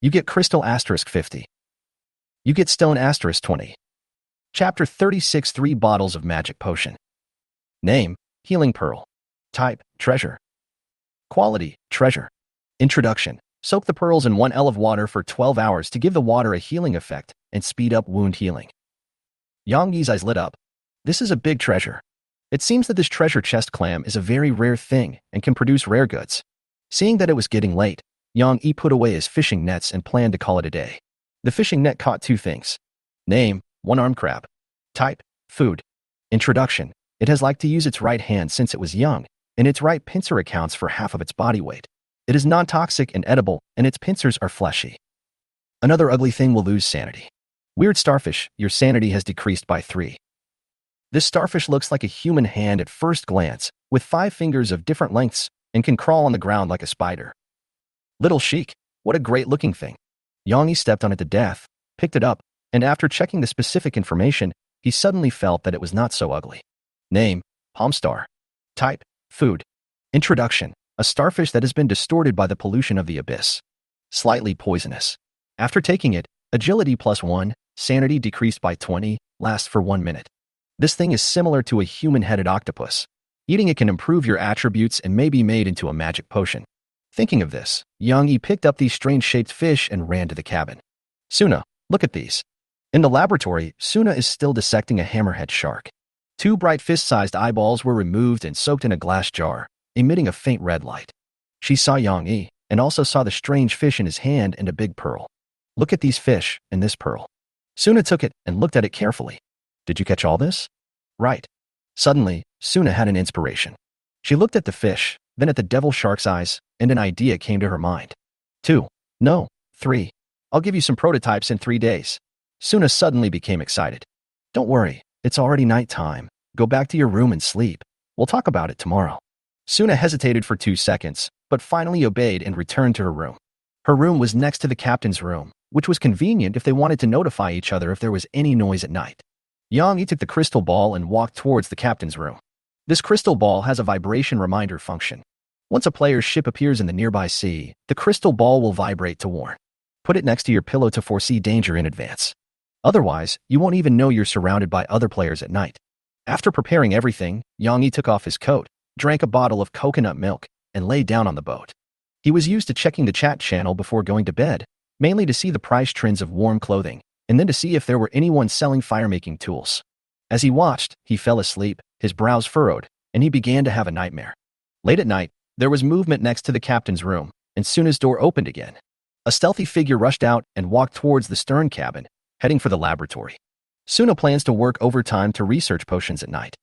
A: You get crystal *50. You get stone *20. Chapter 36: 3 bottles of magic potion. Name: healing pearl. Type: treasure. Quality: treasure. Introduction: soak the pearls in 1 ell of water for 12 hours to give the water a healing effect and speed up wound healing. Yang Yi's eyes lit up. This is a big treasure. It seems that this treasure chest clam is a very rare thing and can produce rare goods. Seeing that it was getting late, Yang Yi put away his fishing nets and planned to call it a day. The fishing net caught 2 things. Name: one-armed crab. Type: food. Introduction: it has liked to use its right hand since it was young, and its right pincer accounts for half of its body weight. It is non-toxic and edible, and its pincers are fleshy. Another ugly thing will lose sanity. Weird starfish, your sanity has decreased by 3. This starfish looks like a human hand at first glance, with 5 fingers of different lengths, and can crawl on the ground like a spider. Little Sheik, what a great-looking thing. Yang Yi stepped on it to death, picked it up, and after checking the specific information, he suddenly felt that it was not so ugly. Name: palm star. Type: food. Introduction: a starfish that has been distorted by the pollution of the abyss. Slightly poisonous. After taking it, agility +1, sanity decreased by 20, lasts for 1 minute. This thing is similar to a human-headed octopus. Eating it can improve your attributes and may be made into a magic potion. Thinking of this, Yang Yi picked up these strange-shaped fish and ran to the cabin. Suna, look at these. In the laboratory, Suna is still dissecting a hammerhead shark. 2 bright fist-sized eyeballs were removed and soaked in a glass jar, emitting a faint red light. She saw Yang Yi and also saw the strange fish in his hand and a big pearl. Look at these fish and this pearl. Suna took it and looked at it carefully. Did you catch all this? Right. Suddenly, Suna had an inspiration. She looked at the fish, then at the devil shark's eyes, and an idea came to her mind. 2. No, 3. I'll give you some prototypes in 3 days. Suna suddenly became excited. Don't worry, it's already night time. Go back to your room and sleep. We'll talk about it tomorrow. Suna hesitated for 2 seconds, but finally obeyed and returned to her room. Her room was next to the captain's room, which was convenient if they wanted to notify each other if there was any noise at night. Yang Yi took the crystal ball and walked towards the captain's room. This crystal ball has a vibration reminder function. Once a player's ship appears in the nearby sea, the crystal ball will vibrate to warn. Put it next to your pillow to foresee danger in advance. Otherwise, you won't even know you're surrounded by other players at night. After preparing everything, Yang Yi took off his coat, drank a bottle of coconut milk, and lay down on the boat. He was used to checking the chat channel before going to bed, mainly to see the price trends of warm clothing, and then to see if there were anyone selling fire-making tools. As he watched, he fell asleep, his brows furrowed, and he began to have a nightmare. Late at night, there was movement next to the captain's room, and soon his door opened again. A stealthy figure rushed out and walked towards the stern cabin, heading for the laboratory. Suna plans to work overtime to research potions at night.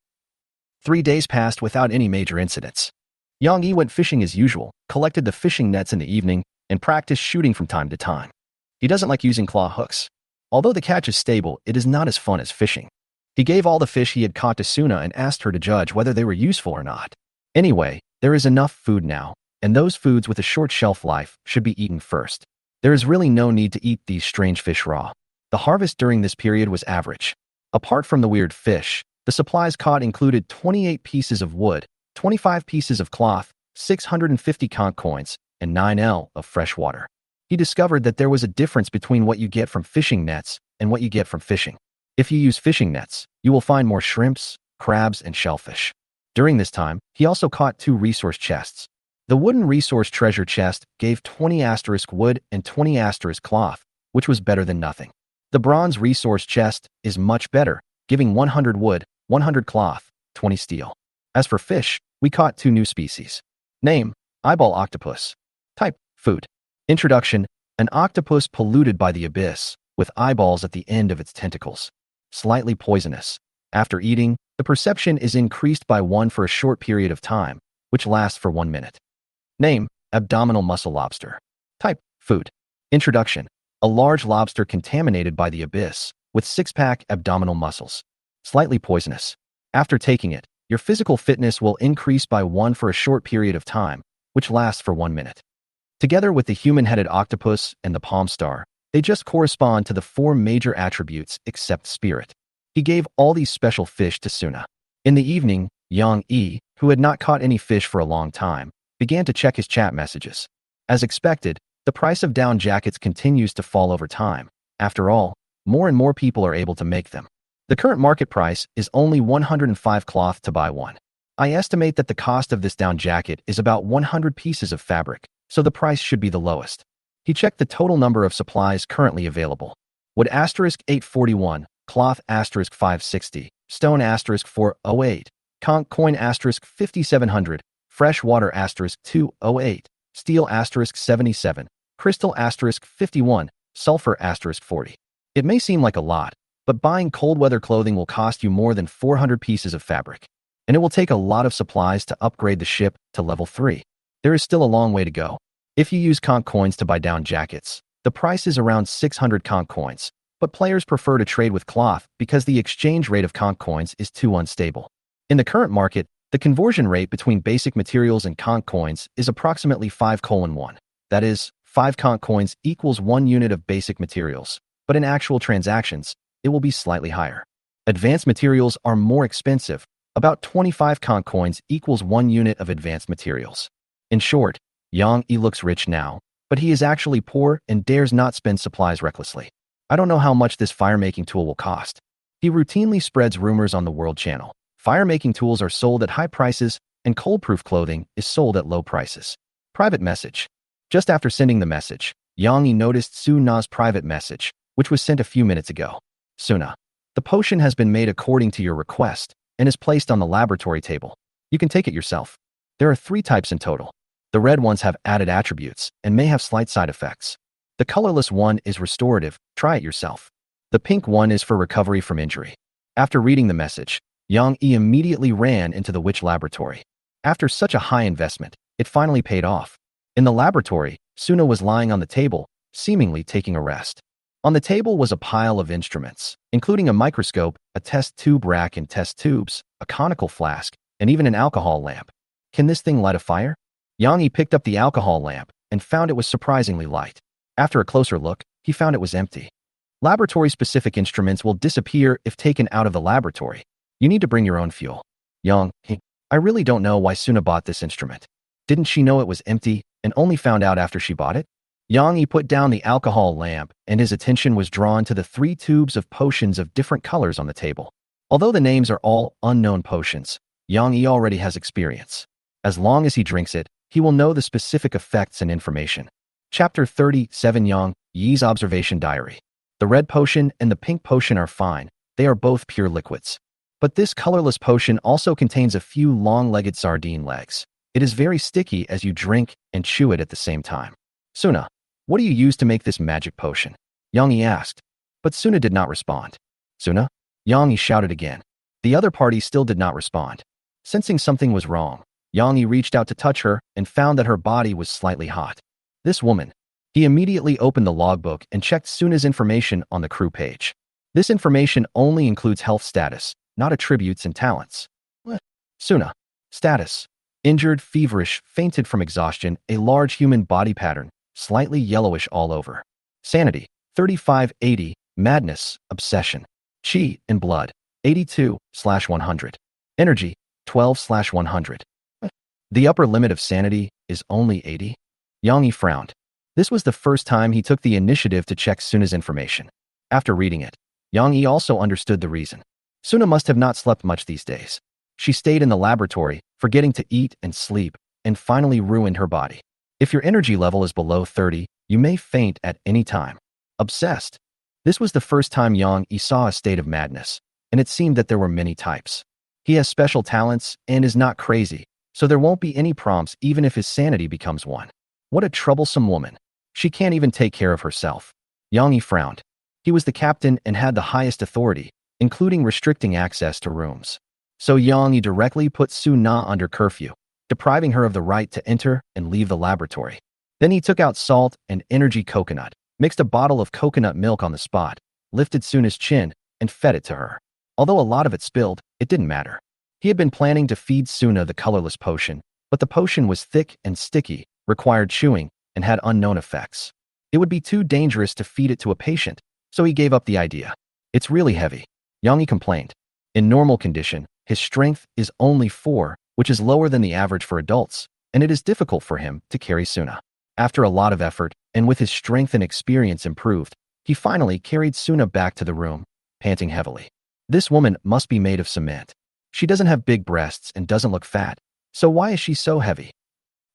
A: 3 days passed without any major incidents. Yang Yi went fishing as usual, collected the fishing nets in the evening, and practiced shooting from time to time. He doesn't like using claw hooks. Although the catch is stable, it is not as fun as fishing. He gave all the fish he had caught to Suna and asked her to judge whether they were useful or not. Anyway, there is enough food now, and those foods with a short shelf life should be eaten first. There is really no need to eat these strange fish raw. The harvest during this period was average. Apart from the weird fish, the supplies caught included 28 pieces of wood, 25 pieces of cloth, 650 conch coins, and 9 L of fresh water. He discovered that there was a difference between what you get from fishing nets and what you get from fishing. If you use fishing nets, you will find more shrimps, crabs, and shellfish. During this time, he also caught 2 resource chests. The wooden resource treasure chest gave 20 wood and 20 cloth, which was better than nothing. The bronze resource chest is much better, giving 100 wood, 100 cloth, 20 steel. As for fish, we caught 2 new species. Name: eyeball octopus. Type: food. Introduction: an octopus polluted by the abyss, with eyeballs at the end of its tentacles. Slightly poisonous. After eating, the perception is increased by 1 for a short period of time, which lasts for 1 minute. Name: abdominal mussel lobster. Type: food. Introduction: a large lobster contaminated by the abyss, with 6-pack abdominal muscles. Slightly poisonous. After taking it, your physical fitness will increase by 1 for a short period of time, which lasts for 1 minute. Together with the human-headed octopus and the palm star, they just correspond to the 4 major attributes except spirit. He gave all these special fish to Suna. In the evening, Yang Yi, who had not caught any fish for a long time, began to check his chat messages. As expected, the price of down jackets continues to fall over time. After all, more and more people are able to make them. The current market price is only 105 cloth to buy one. I estimate that the cost of this down jacket is about 100 pieces of fabric, so the price should be the lowest. He checked the total number of supplies currently available. Wood *841, cloth *560, stone *408, conch coin *5700, fresh water *208, steel *77, crystal *51, sulfur *40. It may seem like a lot, but buying cold weather clothing will cost you more than 400 pieces of fabric, and it will take a lot of supplies to upgrade the ship to level 3. There is still a long way to go. If you use conch coins to buy down jackets, the price is around 600 conch coins, but players prefer to trade with cloth because the exchange rate of conch coins is too unstable. In the current market, the conversion rate between basic materials and conch coins is approximately 5:1. That is, 5 conch coins equals 1 unit of basic materials, but in actual transactions, it will be slightly higher. Advanced materials are more expensive. About 25 conch coins equals 1 unit of advanced materials. In short, Yang Yi looks rich now, but he is actually poor and dares not spend supplies recklessly. I don't know how much this fire-making tool will cost. He routinely spreads rumors on the World Channel. Fire-making tools are sold at high prices, and cold-proof clothing is sold at low prices. Private message. Just after sending the message, Yang Yi noticed Suna's private message, which was sent a few minutes ago. Suna, the potion has been made according to your request and is placed on the laboratory table. You can take it yourself. There are 3 types in total. The red ones have added attributes and may have slight side effects. The colorless one is restorative. Try it yourself. The pink one is for recovery from injury. After reading the message, Yang Yi immediately ran into the witch laboratory. After such a high investment, it finally paid off. In the laboratory, Suna was lying on the table, seemingly taking a rest. On the table was a pile of instruments, including a microscope, a test tube rack and test tubes, a conical flask, and even an alcohol lamp. Can this thing light a fire? Yang Yi picked up the alcohol lamp and found it was surprisingly light. After a closer look, he found it was empty. Laboratory-specific instruments will disappear if taken out of the laboratory. You need to bring your own fuel. Yang Yi, I really don't know why Suna bought this instrument. Didn't she know it was empty and only found out after she bought it? Yang Yi put down the alcohol lamp, and his attention was drawn to the 3 tubes of potions of different colors on the table. Although the names are all unknown potions, Yang Yi already has experience. As long as he drinks it, he will know the specific effects and information. Chapter 37 Yang Yi's Observation Diary. The red potion and the pink potion are fine. They are both pure liquids. But this colorless potion also contains a few long-legged sardine legs. It is very sticky as you drink and chew it at the same time. Suna, what do you use to make this magic potion? Yang Yi asked. But Suna did not respond. Suna? Yang Yi shouted again. The other party still did not respond. Sensing something was wrong, Yang Yi reached out to touch her and found that her body was slightly hot. This woman. He immediately opened the logbook and checked Suna's information on the crew page. This information only includes health status, not attributes and talents. What? Suna. Status. Injured, feverish, fainted from exhaustion, a large human body pattern, slightly yellowish all over. Sanity, 35/80, madness, obsession. Chi in blood, 82/100. Energy, 12/100. The upper limit of sanity is only 80? Yang Yi frowned. This was the first time he took the initiative to check Suna's information. After reading it, Yang Yi also understood the reason. Suna must have not slept much these days. She stayed in the laboratory, forgetting to eat and sleep, and finally ruined her body. If your energy level is below 30, you may faint at any time. Obsessed. This was the first time Yang Yi saw a state of madness, and it seemed that there were many types. He has special talents and is not crazy, so there won't be any prompts even if his sanity becomes one. What a troublesome woman. She can't even take care of herself. Yang Yi frowned. He was the captain and had the highest authority, including restricting access to rooms. So Yang Yi directly put Su Na under curfew, depriving her of the right to enter and leave the laboratory. Then he took out salt and energy coconut, mixed a bottle of coconut milk on the spot, lifted Suna's chin, and fed it to her. Although a lot of it spilled, it didn't matter. He had been planning to feed Suna the colorless potion, but the potion was thick and sticky, required chewing, and had unknown effects. It would be too dangerous to feed it to a patient, so he gave up the idea. It's really heavy, Yang Yi complained. In normal condition, his strength is only 4, which is lower than the average for adults, and it is difficult for him to carry Suna. After a lot of effort, and with his strength and experience improved, he finally carried Suna back to the room, panting heavily. This woman must be made of cement. She doesn't have big breasts and doesn't look fat, so why is she so heavy?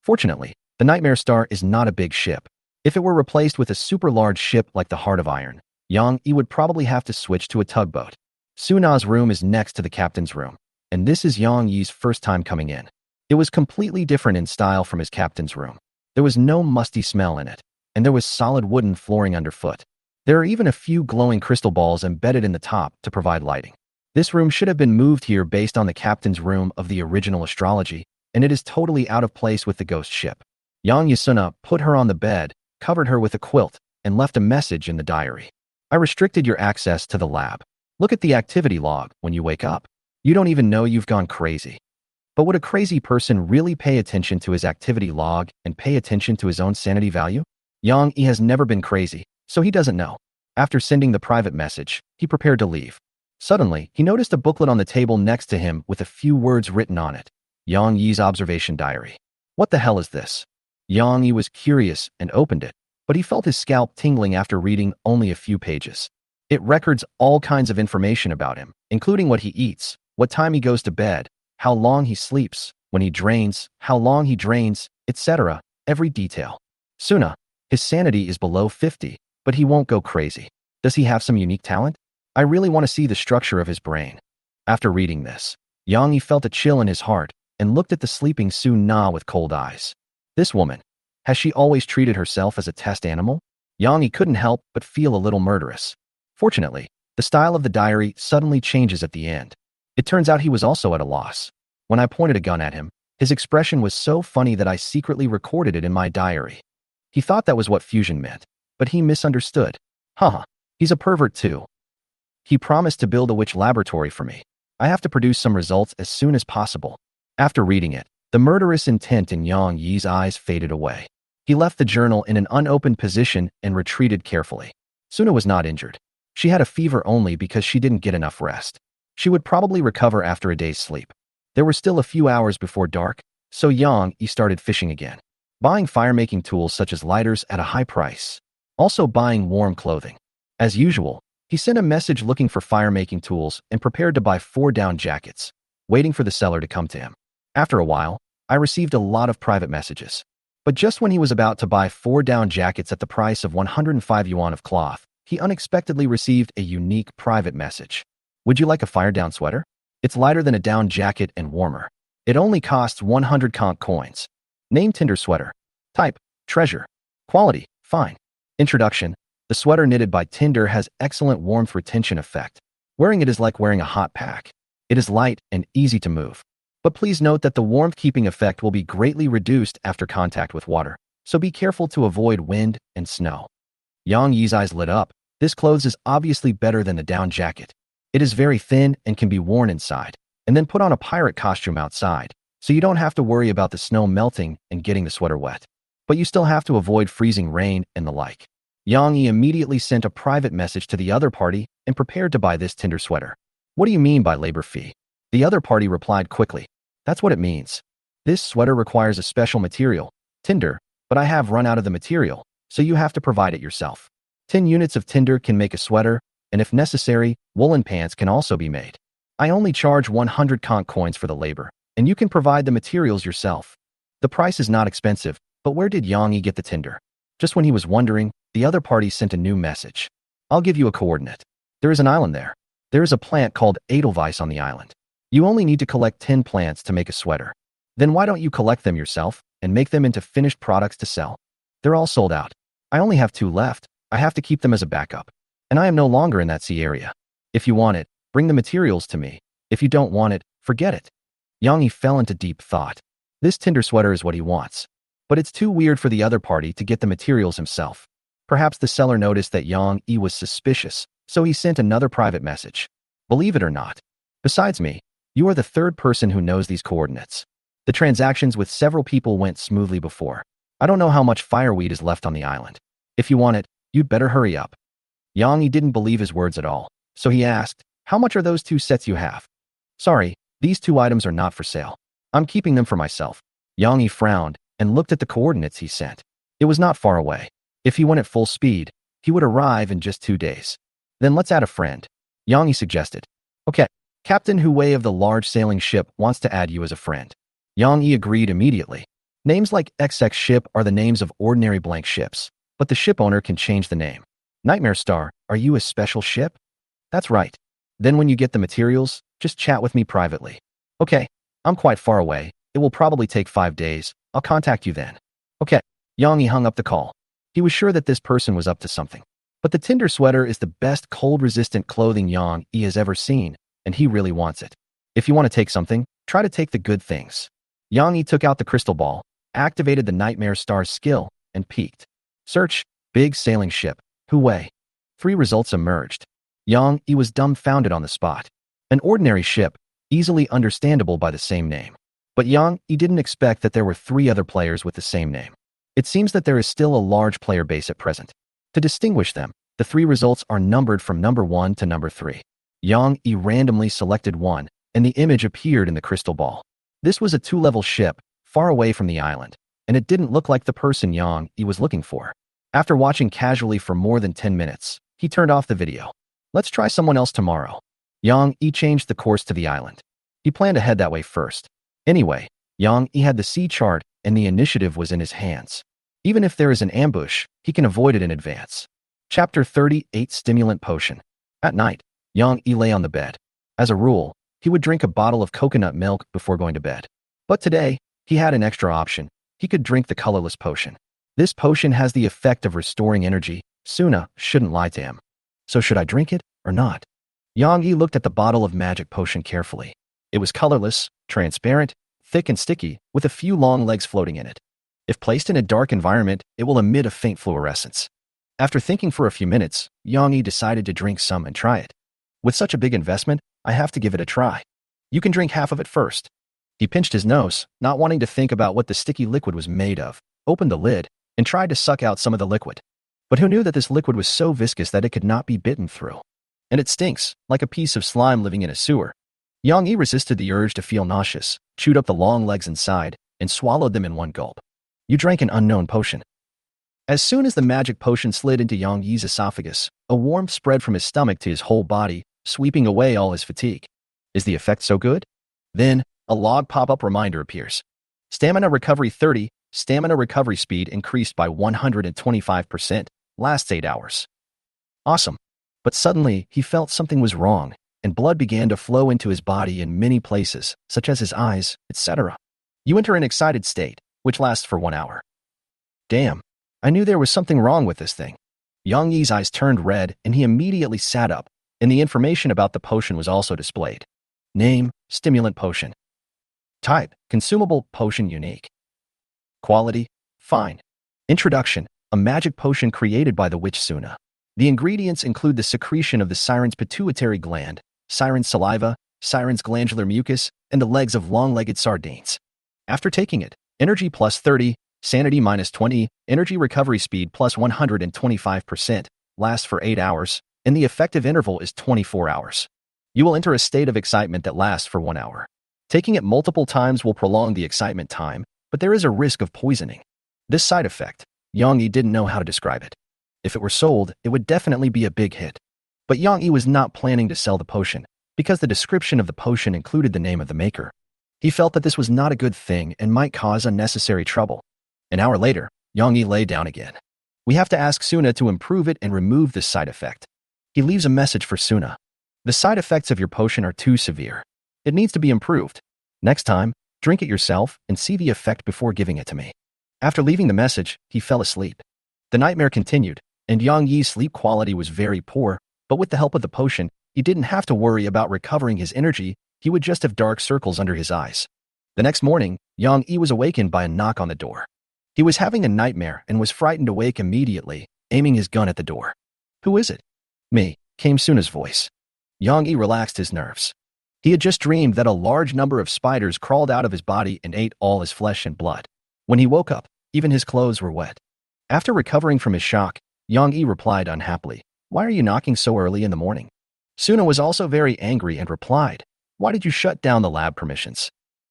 A: Fortunately, the Nightmare Star is not a big ship. If it were replaced with a super large ship like the Heart of Iron, Yang Yi would probably have to switch to a tugboat. Suna's room is next to the captain's room, and this is Yang Yi's first time coming in. It was completely different in style from his captain's room. There was no musty smell in it, and there was solid wooden flooring underfoot. There are even a few glowing crystal balls embedded in the top to provide lighting. This room should have been moved here based on the captain's room of the original astrology, and it is totally out of place with the ghost ship. Yang Yasuna put her on the bed, covered her with a quilt, and left a message in the diary. I restricted your access to the lab. Look at the activity log when you wake up. You don't even know you've gone crazy. But would a crazy person really pay attention to his activity log and pay attention to his own sanity value? Yang Yi has never been crazy, so he doesn't know. After sending the private message, he prepared to leave. Suddenly, he noticed a booklet on the table next to him with a few words written on it. Yang Yi's observation diary. What the hell is this? Yang Yi was curious and opened it, but he felt his scalp tingling after reading only a few pages. It records all kinds of information about him, including what he eats, what time he goes to bed, how long he sleeps, when he drains, how long he drains, etc., every detail. Suna, his sanity is below 50, but he won't go crazy. Does he have some unique talent? I really want to see the structure of his brain. After reading this, Yang Yi felt a chill in his heart and looked at the sleeping Su Na with cold eyes. This woman, has she always treated herself as a test animal? Yang Yi couldn't help but feel a little murderous. Fortunately, the style of the diary suddenly changes at the end. It turns out he was also at a loss. When I pointed a gun at him, his expression was so funny that I secretly recorded it in my diary. He thought that was what fusion meant, but he misunderstood. Haha, he's a pervert too. He promised to build a witch laboratory for me. I have to produce some results as soon as possible. After reading it, the murderous intent in Yang Yi's eyes faded away. He left the journal in an unopened position and retreated carefully. Suna was not injured. She had a fever only because she didn't get enough rest. She would probably recover after a day's sleep. There were still a few hours before dark, so Yang Yi started fishing again, buying fire-making tools such as lighters at a high price. Also buying warm clothing. As usual, he sent a message looking for fire-making tools and prepared to buy 4 down jackets, waiting for the seller to come to him. After a while, I received a lot of private messages. But just when he was about to buy 4 down jackets at the price of 105 yuan of cloth, he unexpectedly received a unique private message. Would you like a fire-down sweater? It's lighter than a down jacket and warmer. It only costs 100 conch coins. Name Tinder sweater. Type, treasure. Quality, fine. Introduction. The sweater knitted by Tinder has excellent warmth retention effect. Wearing it is like wearing a hot pack. It is light and easy to move. But please note that the warmth-keeping effect will be greatly reduced after contact with water, so be careful to avoid wind and snow. Yang Yi's eyes lit up. This clothes is obviously better than the down jacket. It is very thin and can be worn inside, and then put on a pirate costume outside, so you don't have to worry about the snow melting and getting the sweater wet. But you still have to avoid freezing rain and the like. Yang Yi immediately sent a private message to the other party and prepared to buy this Tinder sweater. What do you mean by labor fee? The other party replied quickly. That's what it means. This sweater requires a special material, Tinder, but I have run out of the material, so you have to provide it yourself. 10 units of Tinder can make a sweater, and if necessary, woolen pants can also be made. I only charge 100 conch coins for the labor, and you can provide the materials yourself. The price is not expensive, but where did Yang Yi get the tinder? Just when he was wondering, the other party sent a new message. I'll give you a coordinate. There is an island there. There is a plant called Edelweiss on the island. You only need to collect 10 plants to make a sweater. Then why don't you collect them yourself and make them into finished products to sell? They're all sold out. I only have 2 left. I have to keep them as a backup. And I am no longer in that sea area. If you want it, bring the materials to me. If you don't want it, forget it. Yang Yi fell into deep thought. This tinder sweater is what he wants. But it's too weird for the other party to get the materials himself. Perhaps the seller noticed that Yang Yi was suspicious, so he sent another private message. Believe it or not. Besides me, you are the 3rd person who knows these coordinates. The transactions with several people went smoothly before. I don't know how much fireweed is left on the island. If you want it, you'd better hurry up. Yang Yi didn't believe his words at all, so he asked, how much are those 2 sets you have? Sorry, these 2 items are not for sale. I'm keeping them for myself. Yang Yi frowned and looked at the coordinates he sent. It was not far away. If he went at full speed, he would arrive in just 2 days. Then let's add a friend. Yang Yi suggested. Okay, Captain Hui of the large sailing ship wants to add you as a friend. Yang Yi agreed immediately. Names like XX ship are the names of ordinary blank ships, but the ship owner can change the name. Nightmare Star, are you a special ship? That's right. Then when you get the materials, just chat with me privately. Okay, I'm quite far away. It will probably take 5 days. I'll contact you then. Okay. Yang Yi hung up the call. He was sure that this person was up to something. But the tinder sweater is the best cold-resistant clothing Yang Yi has ever seen, and he really wants it. If you want to take something, try to take the good things. Yang Yi took out the crystal ball, activated the Nightmare Star's skill, and peeked. Search, big sailing ship, Hui. 3 results emerged. Yang Yi was dumbfounded on the spot. An ordinary ship, easily understandable by the same name. But Yang Yi didn't expect that there were 3 other players with the same name. It seems that there is still a large player base at present. To distinguish them, the 3 results are numbered from number 1 to number 3. Yang Yi randomly selected 1, and the image appeared in the crystal ball. This was a 2-level ship, far away from the island, and it didn't look like the person Yang Yi was looking for. After watching casually for more than 10 minutes, he turned off the video. Let's try someone else tomorrow. Yang Yi changed the course to the island. He planned to head that way first. Anyway, Yang Yi had the sea chart, and the initiative was in his hands. Even if there is an ambush, he can avoid it in advance. Chapter 38 Stimulant Potion. At night, Yang Yi lay on the bed. As a rule, he would drink a bottle of coconut milk before going to bed. But today, he had an extra option. He could drink the colorless potion. This potion has the effect of restoring energy. Suna shouldn't lie to him. So should I drink it or not? Yang Yi looked at the bottle of magic potion carefully. It was colorless, transparent, thick and sticky, with a few long legs floating in it. If placed in a dark environment, it will emit a faint fluorescence. After thinking for a few minutes, Yang Yi decided to drink some and try it. With such a big investment, I have to give it a try. You can drink half of it first. He pinched his nose, not wanting to think about what the sticky liquid was made of, opened the lid, and tried to suck out some of the liquid. But who knew that this liquid was so viscous that it could not be bitten through? And it stinks, like a piece of slime living in a sewer. Yang Yi resisted the urge to feel nauseous, chewed up the long legs inside, and swallowed them in one gulp. You drank an unknown potion. As soon as the magic potion slid into Yang Yi's esophagus, a warmth spread from his stomach to his whole body, sweeping away all his fatigue. Is the effect so good? Then, a log pop-up reminder appears. Stamina recovery 30, stamina recovery speed increased by 125%, lasts 8 hours. Awesome. But suddenly, he felt something was wrong, and blood began to flow into his body in many places, such as his eyes, etc. You enter an excited state, which lasts for 1 hour. Damn, I knew there was something wrong with this thing. Yang Yi's eyes turned red, and he immediately sat up, and the information about the potion was also displayed. Name, stimulant potion. Type, consumable potion unique. Quality, fine. Introduction, a magic potion created by the witch Suna. The ingredients include the secretion of the siren's pituitary gland, siren's saliva, siren's glandular mucus, and the legs of long-legged sardines. After taking it, energy plus 30, sanity minus 20, energy recovery speed plus 125%, lasts for 8 hours, and the effective interval is 24 hours. You will enter a state of excitement that lasts for 1 hour. Taking it multiple times will prolong the excitement time, but there is a risk of poisoning. This side effect, Yang Yi didn't know how to describe it. If it were sold, it would definitely be a big hit. But Yang Yi was not planning to sell the potion, because the description of the potion included the name of the maker. He felt that this was not a good thing and might cause unnecessary trouble. An hour later, Yang Yi lay down again. We have to ask Suna to improve it and remove this side effect. He leaves a message for Suna. The side effects of your potion are too severe. It needs to be improved. Next time, drink it yourself and see the effect before giving it to me. After leaving the message, he fell asleep. The nightmare continued, and Yang Yi's sleep quality was very poor, but with the help of the potion, he didn't have to worry about recovering his energy. He would just have dark circles under his eyes. The next morning, Yang Yi was awakened by a knock on the door. He was having a nightmare and was frightened awake immediately, aiming his gun at the door. "Who is it?" "Me," came Suna's voice. Yang Yi relaxed his nerves. He had just dreamed that a large number of spiders crawled out of his body and ate all his flesh and blood. When he woke up, even his clothes were wet. After recovering from his shock, Yang Yi replied unhappily, "Why are you knocking so early in the morning?" Suna was also very angry and replied, "Why did you shut down the lab permissions?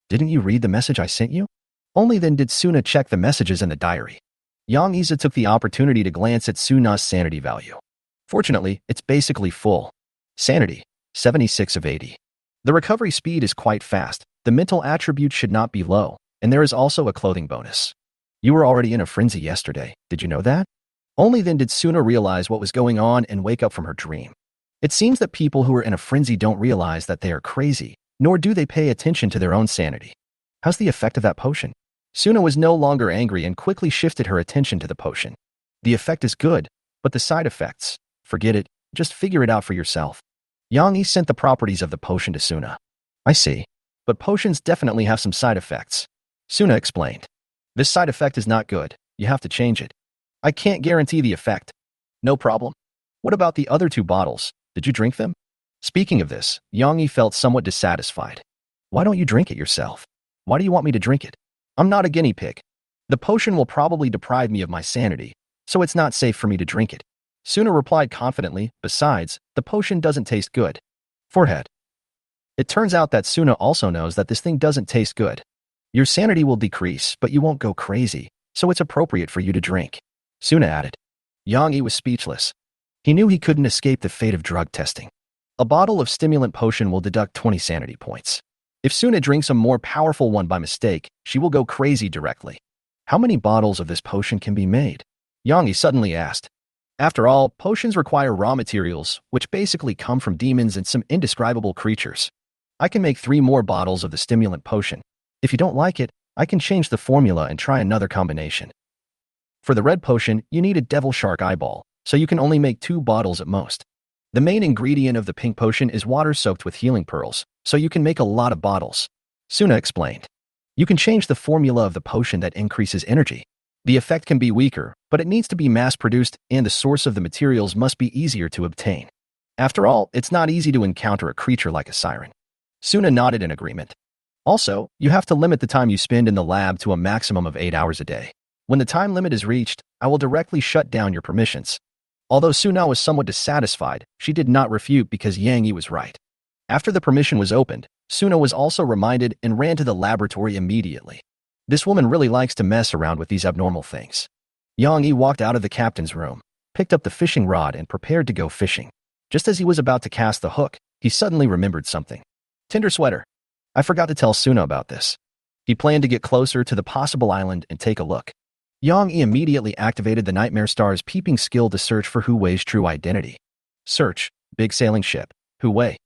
A: Didn't you read the message I sent you?" Only then did Suna check the messages in the diary. Yang Yi took the opportunity to glance at Suna's sanity value. Fortunately, it's basically full. Sanity, 76 of 80. The recovery speed is quite fast, the mental attribute should not be low, and there is also a clothing bonus. You were already in a frenzy yesterday, did you know that? Only then did Suna realize what was going on and wake up from her dream. It seems that people who are in a frenzy don't realize that they are crazy, nor do they pay attention to their own sanity. How's the effect of that potion? Suna was no longer angry and quickly shifted her attention to the potion. The effect is good, but the side effects, forget it, just figure it out for yourself. Yang Yi sent the properties of the potion to Suna. I see, but potions definitely have some side effects. Suna explained. This side effect is not good, you have to change it. I can't guarantee the effect. No problem. What about the other 2 bottles? Did you drink them? Speaking of this, Yang Yi felt somewhat dissatisfied. Why don't you drink it yourself? Why do you want me to drink it? I'm not a guinea pig. The potion will probably deprive me of my sanity, so it's not safe for me to drink it. Suna replied confidently, besides, the potion doesn't taste good. Forehead. It turns out that Suna also knows that this thing doesn't taste good. Your sanity will decrease, but you won't go crazy, so it's appropriate for you to drink. Suna added. Yang Yi was speechless. He knew he couldn't escape the fate of drug testing. A bottle of stimulant potion will deduct 20 sanity points. If Suna drinks a more powerful one by mistake, she will go crazy directly. How many bottles of this potion can be made? Yang Yi suddenly asked. After all, potions require raw materials, which basically come from demons and some indescribable creatures. I can make 3 more bottles of the stimulant potion. If you don't like it, I can change the formula and try another combination. For the red potion, you need a devil shark eyeball, so you can only make 2 bottles at most. The main ingredient of the pink potion is water soaked with healing pearls, so you can make a lot of bottles. Suna explained. You can change the formula of the potion that increases energy. The effect can be weaker, but it needs to be mass-produced and the source of the materials must be easier to obtain. After all, it's not easy to encounter a creature like a siren. Suna nodded in agreement. Also, you have to limit the time you spend in the lab to a maximum of 8 hours a day. When the time limit is reached, I will directly shut down your permissions. Although Suna was somewhat dissatisfied, she did not refute because Yang Yi was right. After the permission was opened, Suna was also reminded and ran to the laboratory immediately. This woman really likes to mess around with these abnormal things. Yang Yi walked out of the captain's room, picked up the fishing rod and prepared to go fishing. Just as he was about to cast the hook, he suddenly remembered something. Tinder sweater. I forgot to tell Suna about this. He planned to get closer to the possible island and take a look. Yang Yi immediately activated the Nightmare Star's peeping skill to search for Hu Wei's true identity. Search, big sailing ship, Hu Wei.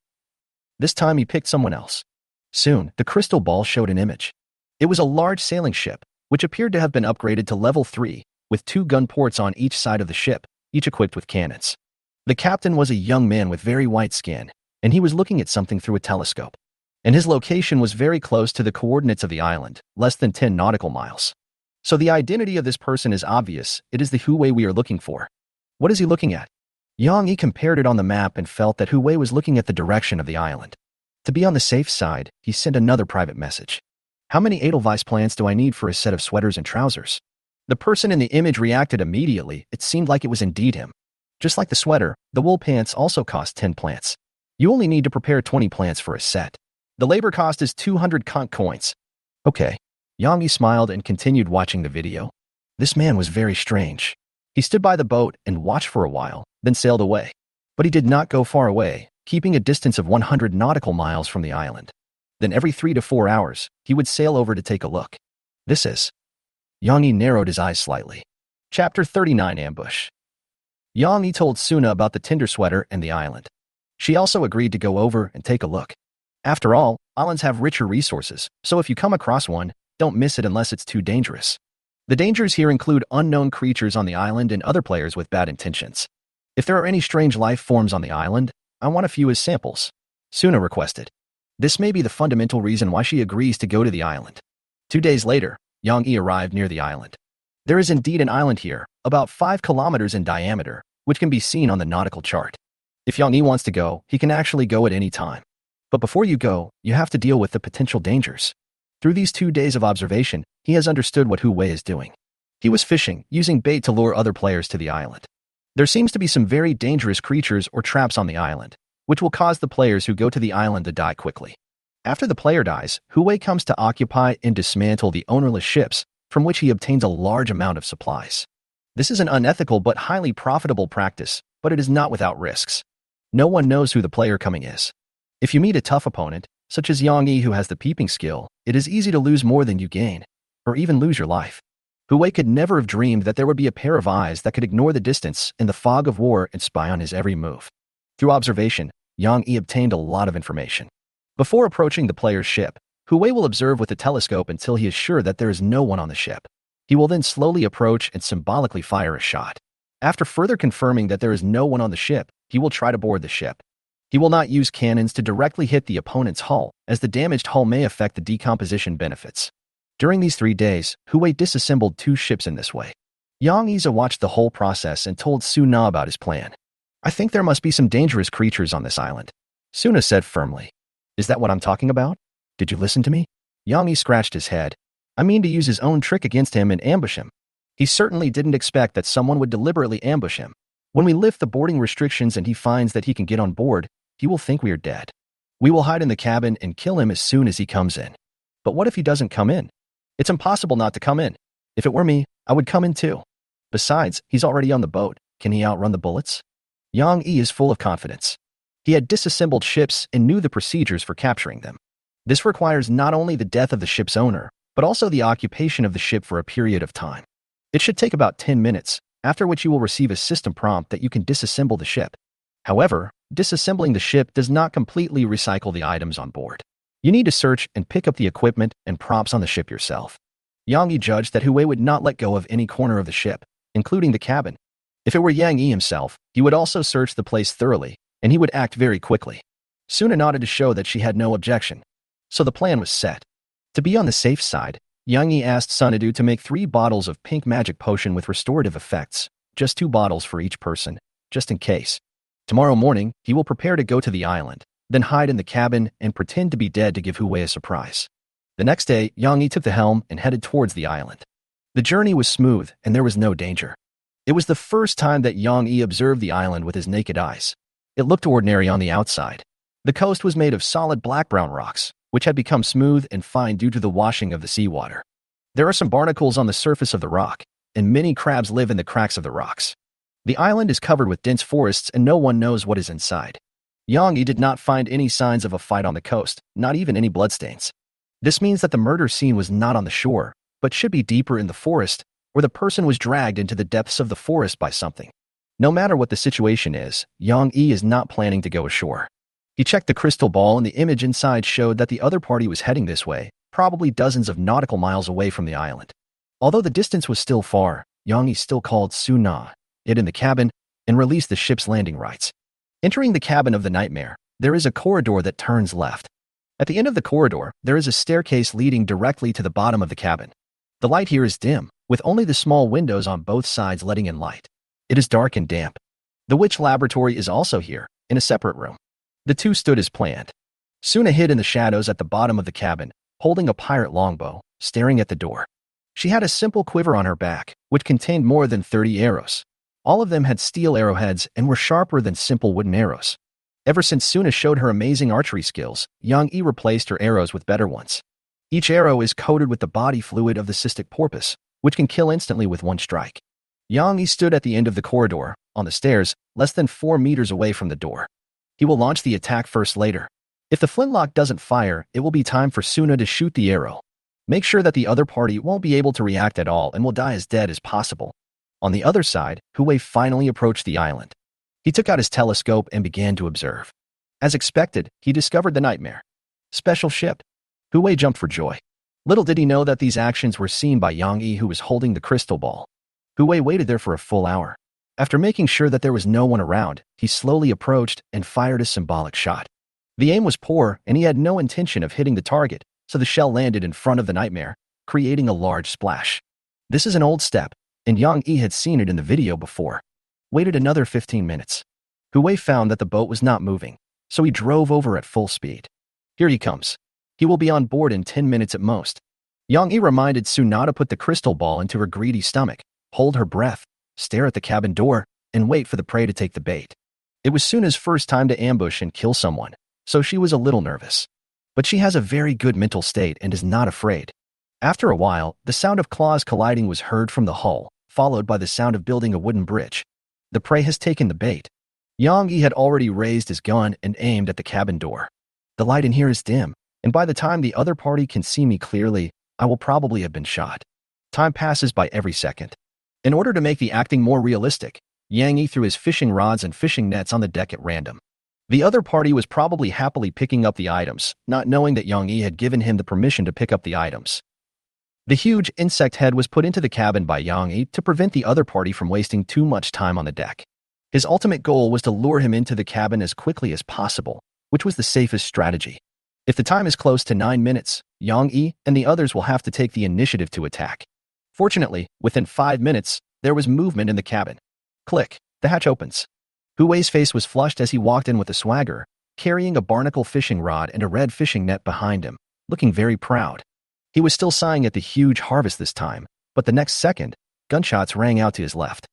A: This time he picked someone else. Soon, the crystal ball showed an image. It was a large sailing ship, which appeared to have been upgraded to level 3, with 2 gun ports on each side of the ship, each equipped with cannons. The captain was a young man with very white skin, and he was looking at something through a telescope. And his location was very close to the coordinates of the island, less than 10 nautical miles. So the identity of this person is obvious. It is the Hu Wei we are looking for. What is he looking at? Yang Yi compared it on the map and felt that Hu Wei was looking at the direction of the island. To be on the safe side, he sent another private message. How many Edelweiss plants do I need for a set of sweaters and trousers? The person in the image reacted immediately. It seemed like it was indeed him. Just like the sweater, the wool pants also cost 10 plants. You only need to prepare 20 plants for a set. The labor cost is 200 conch coins. Okay. Yang Yi smiled and continued watching the video. This man was very strange. He stood by the boat and watched for a while, then sailed away. But he did not go far away, keeping a distance of 100 nautical miles from the island. Then every 3 to 4 hours, he would sail over to take a look. This is. Yang Yi narrowed his eyes slightly. Chapter 39 Ambush. Yang Yi told Suna about the tinder sweater and the island. She also agreed to go over and take a look. After all, islands have richer resources, so if you come across one, don't miss it unless it's too dangerous. The dangers here include unknown creatures on the island and other players with bad intentions. If there are any strange life forms on the island, I want a few as samples, Suna requested. This may be the fundamental reason why she agrees to go to the island. 2 days later, Yang Yi arrived near the island. There is indeed an island here, about 5 kilometers in diameter, which can be seen on the nautical chart. If Yang Yi wants to go, he can actually go at any time. But before you go, you have to deal with the potential dangers. Through these 2 days of observation, he has understood what Hu Wei is doing. He was fishing, using bait to lure other players to the island. There seems to be some very dangerous creatures or traps on the island, which will cause the players who go to the island to die quickly. After the player dies, Hu Wei comes to occupy and dismantle the ownerless ships, from which he obtains a large amount of supplies. This is an unethical but highly profitable practice, but it is not without risks. No one knows who the player coming is. If you meet a tough opponent, such as Yang Yi who has the peeping skill, it is easy to lose more than you gain, or even lose your life. Hu Wei could never have dreamed that there would be a pair of eyes that could ignore the distance in the fog of war and spy on his every move. Through observation, Yang Yi obtained a lot of information. Before approaching the player's ship, Hu Wei will observe with the telescope until he is sure that there is no one on the ship. He will then slowly approach and symbolically fire a shot. After further confirming that there is no one on the ship, he will try to board the ship. He will not use cannons to directly hit the opponent's hull, as the damaged hull may affect the decomposition benefits. During these 3 days, Hu Wei disassembled 2 ships in this way. Yang Yi watched the whole process and told Suna about his plan. I think there must be some dangerous creatures on this island, Suna said firmly. Is that what I'm talking about? Did you listen to me? Yang Yi scratched his head. I mean to use his own trick against him and ambush him. He certainly didn't expect that someone would deliberately ambush him. When we lift the boarding restrictions and he finds that he can get on board, he will think we are dead. We will hide in the cabin and kill him as soon as he comes in. But what if he doesn't come in? It's impossible not to come in. If it were me, I would come in too. Besides, he's already on the boat. Can he outrun the bullets? Yang Yi is full of confidence. He had disassembled ships and knew the procedures for capturing them. This requires not only the death of the ship's owner, but also the occupation of the ship for a period of time. It should take about 10 minutes, after which you will receive a system prompt that you can disassemble the ship. However, disassembling the ship does not completely recycle the items on board. You need to search and pick up the equipment and props on the ship yourself. Yang Yi judged that Hu Wei would not let go of any corner of the ship, including the cabin. If it were Yang Yi himself, he would also search the place thoroughly, and he would act very quickly. Suna nodded to show that she had no objection. So the plan was set. To be on the safe side, Yang Yi asked Sunadu to make 3 bottles of pink magic potion with restorative effects, just 2 bottles for each person, just in case. Tomorrow morning, he will prepare to go to the island, then hide in the cabin and pretend to be dead to give Hu Wei a surprise. The next day, Yang Yi took the helm and headed towards the island. The journey was smooth and there was no danger. It was the first time that Yang Yi observed the island with his naked eyes. It looked ordinary on the outside. The coast was made of solid black-brown rocks, which had become smooth and fine due to the washing of the seawater. There are some barnacles on the surface of the rock, and many crabs live in the cracks of the rocks. The island is covered with dense forests and no one knows what is inside. Yang Yi did not find any signs of a fight on the coast, not even any bloodstains. This means that the murder scene was not on the shore, but should be deeper in the forest, or the person was dragged into the depths of the forest by something. No matter what the situation is, Yang Yi is not planning to go ashore. He checked the crystal ball and the image inside showed that the other party was heading this way, probably dozens of nautical miles away from the island. Although the distance was still far, Yang Yi still called Suna, it in the cabin, and released the ship's landing rights. Entering the cabin of the nightmare, there is a corridor that turns left. At the end of the corridor, there is a staircase leading directly to the bottom of the cabin. The light here is dim, with only the small windows on both sides letting in light. It is dark and damp. The witch laboratory is also here, in a separate room. The two stood as planned. Suna hid in the shadows at the bottom of the cabin, holding a pirate longbow, staring at the door. She had a simple quiver on her back, which contained more than 30 arrows. All of them had steel arrowheads and were sharper than simple wooden arrows. Ever since Suna showed her amazing archery skills, Yang Yi replaced her arrows with better ones. Each arrow is coated with the body fluid of the cystic porpoise, which can kill instantly with one strike. Yang Yi stood at the end of the corridor, on the stairs, less than 4 meters away from the door. He will launch the attack first later. If the flintlock doesn't fire, it will be time for Suna to shoot the arrow. Make sure that the other party won't be able to react at all and will die as dead as possible. On the other side, Hui finally approached the island. He took out his telescope and began to observe. As expected, he discovered the nightmare. Special ship. Hui jumped for joy. Little did he know that these actions were seen by Yang Yi, who was holding the crystal ball. Hui waited there for a full hour. After making sure that there was no one around, he slowly approached and fired a symbolic shot. The aim was poor, and he had no intention of hitting the target, so the shell landed in front of the nightmare, creating a large splash. This is an old step, and Yang Yi had seen it in the video before. Waited another 15 minutes. Hui found that the boat was not moving, so he drove over at full speed. Here he comes. He will be on board in 10 minutes at most. Yang Yi reminded Suna to put the crystal ball into her greedy stomach, hold her breath, stare at the cabin door, and wait for the prey to take the bait. It was Suna's first time to ambush and kill someone, so she was a little nervous. But she has a very good mental state and is not afraid. After a while, the sound of claws colliding was heard from the hull, followed by the sound of building a wooden bridge. The prey has taken the bait. Yang Yi had already raised his gun and aimed at the cabin door. The light in here is dim, and by the time the other party can see me clearly, I will probably have been shot. Time passes by every second. In order to make the acting more realistic, Yang Yi threw his fishing rods and fishing nets on the deck at random. The other party was probably happily picking up the items, not knowing that Yang Yi had given him the permission to pick up the items. The huge insect head was put into the cabin by Yang Yi to prevent the other party from wasting too much time on the deck. His ultimate goal was to lure him into the cabin as quickly as possible, which was the safest strategy. If the time is close to 9 minutes, Yang Yi and the others will have to take the initiative to attack. Fortunately, within 5 minutes, there was movement in the cabin. Click, the hatch opens. Hui's face was flushed as he walked in with a swagger, carrying a barnacle fishing rod and a red fishing net behind him, looking very proud. He was still sighing at the huge harvest this time, but the next second, gunshots rang out to his left.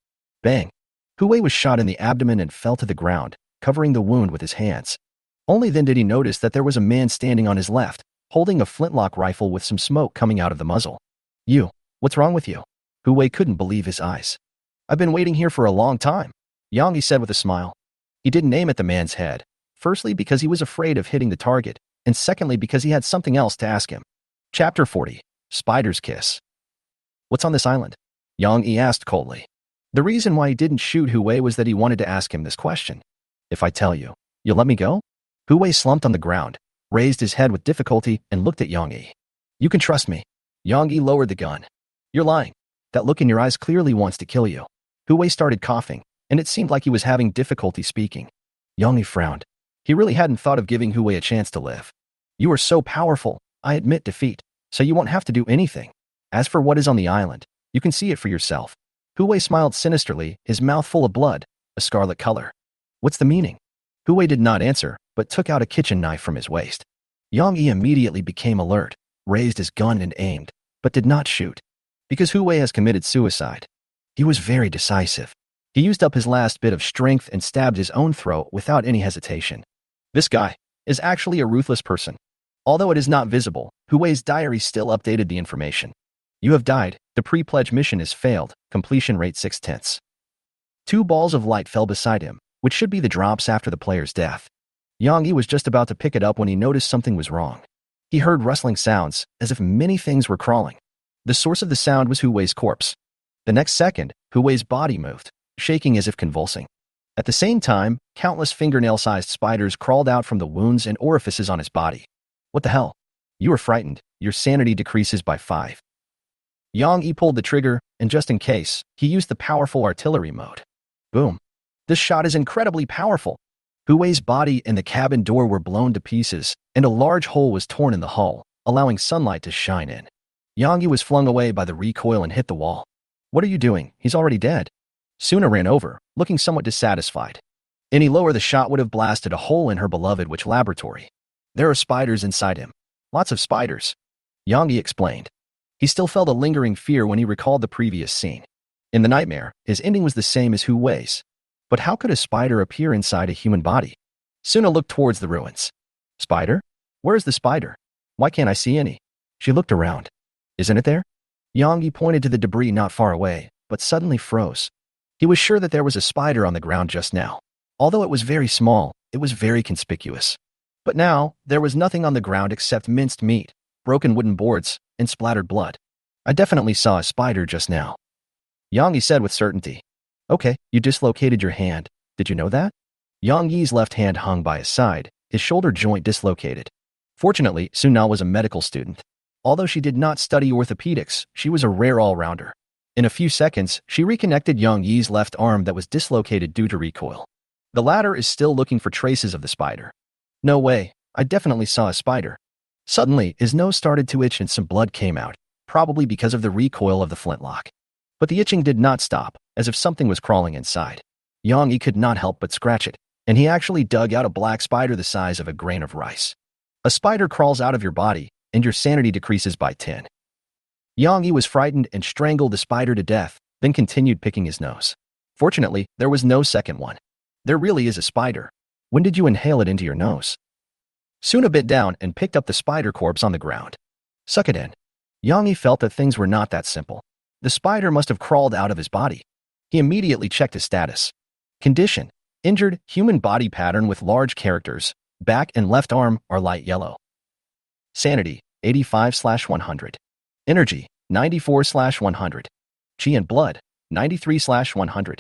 A: Bang! Hui was shot in the abdomen and fell to the ground, covering the wound with his hands. Only then did he notice that there was a man standing on his left, holding a flintlock rifle with some smoke coming out of the muzzle. You, what's wrong with you? Hui couldn't believe his eyes. I've been waiting here for a long time, Yang Yi said with a smile. He didn't aim at the man's head, firstly because he was afraid of hitting the target, and secondly because he had something else to ask him. Chapter 40. Spider's Kiss. What's on this island? Yang Yi asked coldly. The reason why he didn't shoot Hui was that he wanted to ask him this question. If I tell you, you'll let me go? Hui slumped on the ground, raised his head with difficulty, and looked at Yang Yi. You can trust me. Yang Yi lowered the gun. You're lying. That look in your eyes clearly wants to kill you. Hui started coughing, and it seemed like he was having difficulty speaking. Yang Yi frowned. He really hadn't thought of giving Hui a chance to live. You are so powerful, I admit defeat, so you won't have to do anything. As for what is on the island, you can see it for yourself. Hui smiled sinisterly, his mouth full of blood, a scarlet color. What's the meaning? Hui did not answer, but took out a kitchen knife from his waist. Yang Yi immediately became alert, raised his gun and aimed, but did not shoot. Because Hui has committed suicide. He was very decisive. He used up his last bit of strength and stabbed his own throat without any hesitation. This guy is actually a ruthless person. Although it is not visible, Hui's diary still updated the information. You have died, the pre-pledge mission is failed, completion rate 6/10. 2 balls of light fell beside him, which should be the drops after the player's death. Yang Yi was just about to pick it up when he noticed something was wrong. He heard rustling sounds, as if many things were crawling. The source of the sound was Hui's corpse. The next second, Hui's body moved, shaking as if convulsing. At the same time, countless fingernail-sized spiders crawled out from the wounds and orifices on his body. What the hell? You are frightened, your sanity decreases by 5. Yang Yi pulled the trigger, and just in case, he used the powerful artillery mode. Boom. This shot is incredibly powerful. Hui's body and the cabin door were blown to pieces, and a large hole was torn in the hull, allowing sunlight to shine in. Yang Yi was flung away by the recoil and hit the wall. What are you doing? He's already dead. Suna ran over, looking somewhat dissatisfied. Any lower the shot would have blasted a hole in her beloved witch laboratory. There are spiders inside him. Lots of spiders. Yang Yi explained. He still felt a lingering fear when he recalled the previous scene. In the nightmare, his ending was the same as Hui's. But how could a spider appear inside a human body? Suna looked towards the ruins. Spider? Where is the spider? Why can't I see any? She looked around. Isn't it there? Yang Yi pointed to the debris not far away, but suddenly froze. He was sure that there was a spider on the ground just now. Although it was very small, it was very conspicuous. But now, there was nothing on the ground except minced meat, broken wooden boards, and splattered blood. I definitely saw a spider just now. Yang Yi said with certainty. Okay, you dislocated your hand. Did you know that? Yang Yi's left hand hung by his side, his shoulder joint dislocated. Fortunately, Suna was a medical student. Although she did not study orthopedics, she was a rare all-rounder. In a few seconds, she reconnected Yang Yi's left arm that was dislocated due to recoil. The latter is still looking for traces of the spider. No way, I definitely saw a spider. Suddenly, his nose started to itch and some blood came out, probably because of the recoil of the flintlock. But the itching did not stop, as if something was crawling inside. Yang Yi could not help but scratch it, and he actually dug out a black spider the size of a grain of rice. A spider crawls out of your body, and your sanity decreases by 10. Yang Yi was frightened and strangled the spider to death, then continued picking his nose. Fortunately, there was no second one. There really is a spider. When did you inhale it into your nose? Suna bit down and picked up the spider corpse on the ground. Suck it in. Yang Yi felt that things were not that simple. The spider must have crawled out of his body. He immediately checked his status. Condition: injured, human body pattern with large characters. Back and left arm are light yellow. Sanity: 85/100. Energy: 94/100. Chi and blood: 93/100.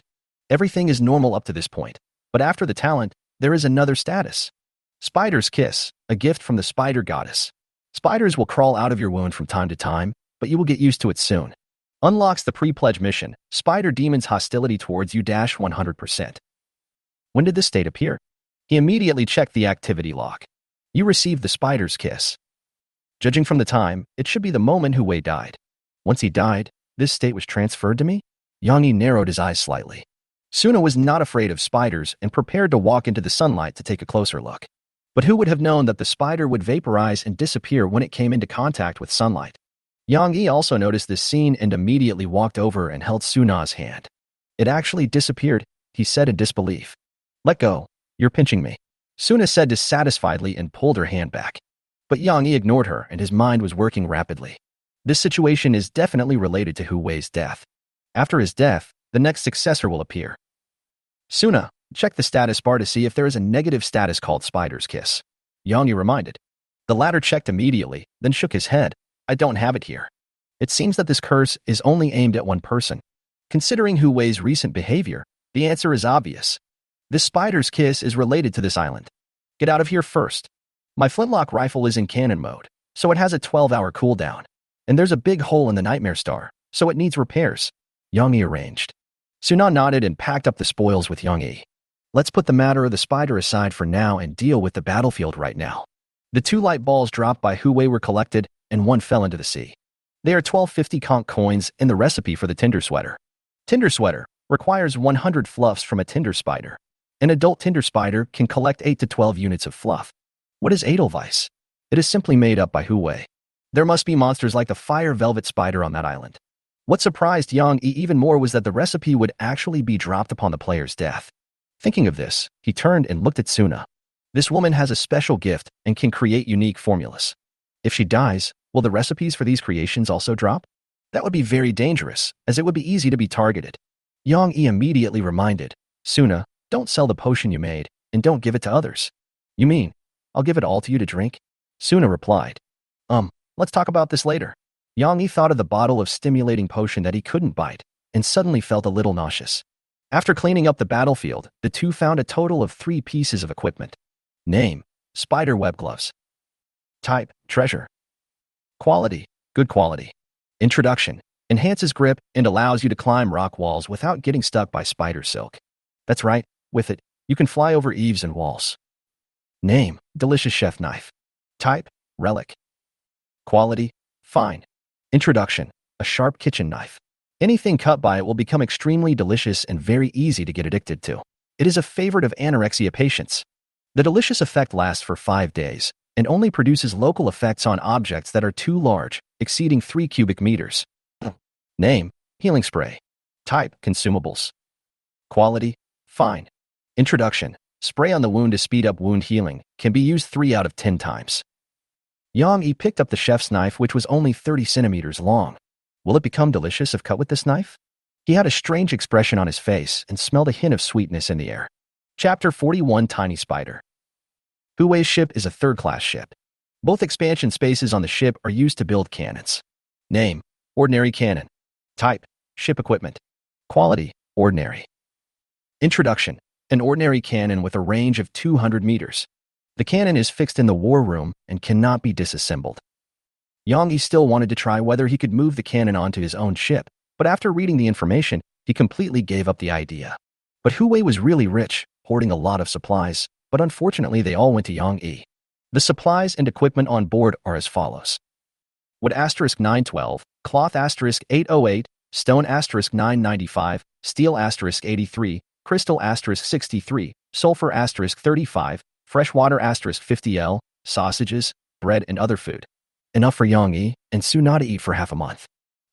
A: Everything is normal up to this point, but after the talent, there is another status. Spider's Kiss, a gift from the spider goddess. Spiders will crawl out of your wound from time to time, but you will get used to it soon. Unlocks the pre-pledge mission, Spider Demon's hostility towards you -100%. When did this state appear? He immediately checked the activity log. You received the Spider's Kiss. Judging from the time, it should be the moment Hu Wei died. Once he died, this state was transferred to me? Yang Yi narrowed his eyes slightly. Suna was not afraid of spiders and prepared to walk into the sunlight to take a closer look. But who would have known that the spider would vaporize and disappear when it came into contact with sunlight? Yang Yi also noticed this scene and immediately walked over and held Suna's hand. It actually disappeared, he said in disbelief. Let go, you're pinching me. Suna said dissatisfiedly and pulled her hand back. But Yang Yi ignored her and his mind was working rapidly. This situation is definitely related to Hu Wei's death. After his death, the next successor will appear. Suna, check the status bar to see if there is a negative status called Spider's Kiss. Yang Yi reminded. The latter checked immediately, then shook his head. I don't have it here. It seems that this curse is only aimed at one person. Considering Hu Wei's recent behavior, the answer is obvious. This Spider's Kiss is related to this island. Get out of here first. My flintlock rifle is in cannon mode, so it has a 12-hour cooldown. And there's a big hole in the Nightmare Star, so it needs repairs. Yang Yi arranged. Suna nodded and packed up the spoils with Yang Yi. Let's put the matter of the spider aside for now and deal with the battlefield right now. The 2 light balls dropped by Hu Wei were collected, and 1 fell into the sea. They are 1250 conch coins in the recipe for the Tinder Sweater. Tinder Sweater requires 100 fluffs from a tinder spider. An adult tinder spider can collect 8 to 12 units of fluff. What is Edelweiss? It is simply made up by Hu Wei. There must be monsters like the fire velvet spider on that island. What surprised Yang Yi even more was that the recipe would actually be dropped upon the player's death. Thinking of this, he turned and looked at Suna. This woman has a special gift and can create unique formulas. If she dies, will the recipes for these creations also drop? That would be very dangerous, as it would be easy to be targeted. Yang Yi immediately reminded, Suna, don't sell the potion you made, and don't give it to others. You mean, I'll give it all to you to drink? Suna replied. Let's talk about this later. Yang Yi thought of the bottle of stimulating potion that he couldn't bite, and suddenly felt a little nauseous. After cleaning up the battlefield, the two found a total of 3 pieces of equipment. Name: spider web gloves. Type: treasure. Quality: good quality. Introduction: enhances grip and allows you to climb rock walls without getting stuck by spider silk. That's right, with it, you can fly over eaves and walls. Name: delicious chef knife. Type: relic. Quality: fine. Introduction: a sharp kitchen knife. Anything cut by it will become extremely delicious and very easy to get addicted to. It is a favorite of anorexia patients. The delicious effect lasts for 5 days and only produces local effects on objects that are too large, exceeding 3 cubic meters. Name: healing spray. Type: consumables. Quality: fine. Introduction: spray on the wound to speed up wound healing, can be used 3 out of 10 times. Yang Yi picked up the chef's knife, which was only 30 centimeters long. Will it become delicious if cut with this knife? He had a strange expression on his face and smelled a hint of sweetness in the air. Chapter 41: Tiny Spider. Hu-Wei's ship is a third-class ship. Both expansion spaces on the ship are used to build cannons. Name: ordinary cannon. Type: ship equipment. Quality: ordinary. Introduction: an ordinary cannon with a range of 200 meters. The cannon is fixed in the war room and cannot be disassembled. Yang Yi still wanted to try whether he could move the cannon onto his own ship, but after reading the information, he completely gave up the idea. But Hu-Wei was really rich, hoarding a lot of supplies, but unfortunately they all went to Yang Yi. The supplies and equipment on board are as follows. Wood * 912, cloth * 808, stone * 995, steel * 83, crystal * 63, sulfur * 35, freshwater * 50 L, sausages, bread and other food. Enough for Yang Yi and Suna to eat for half a month.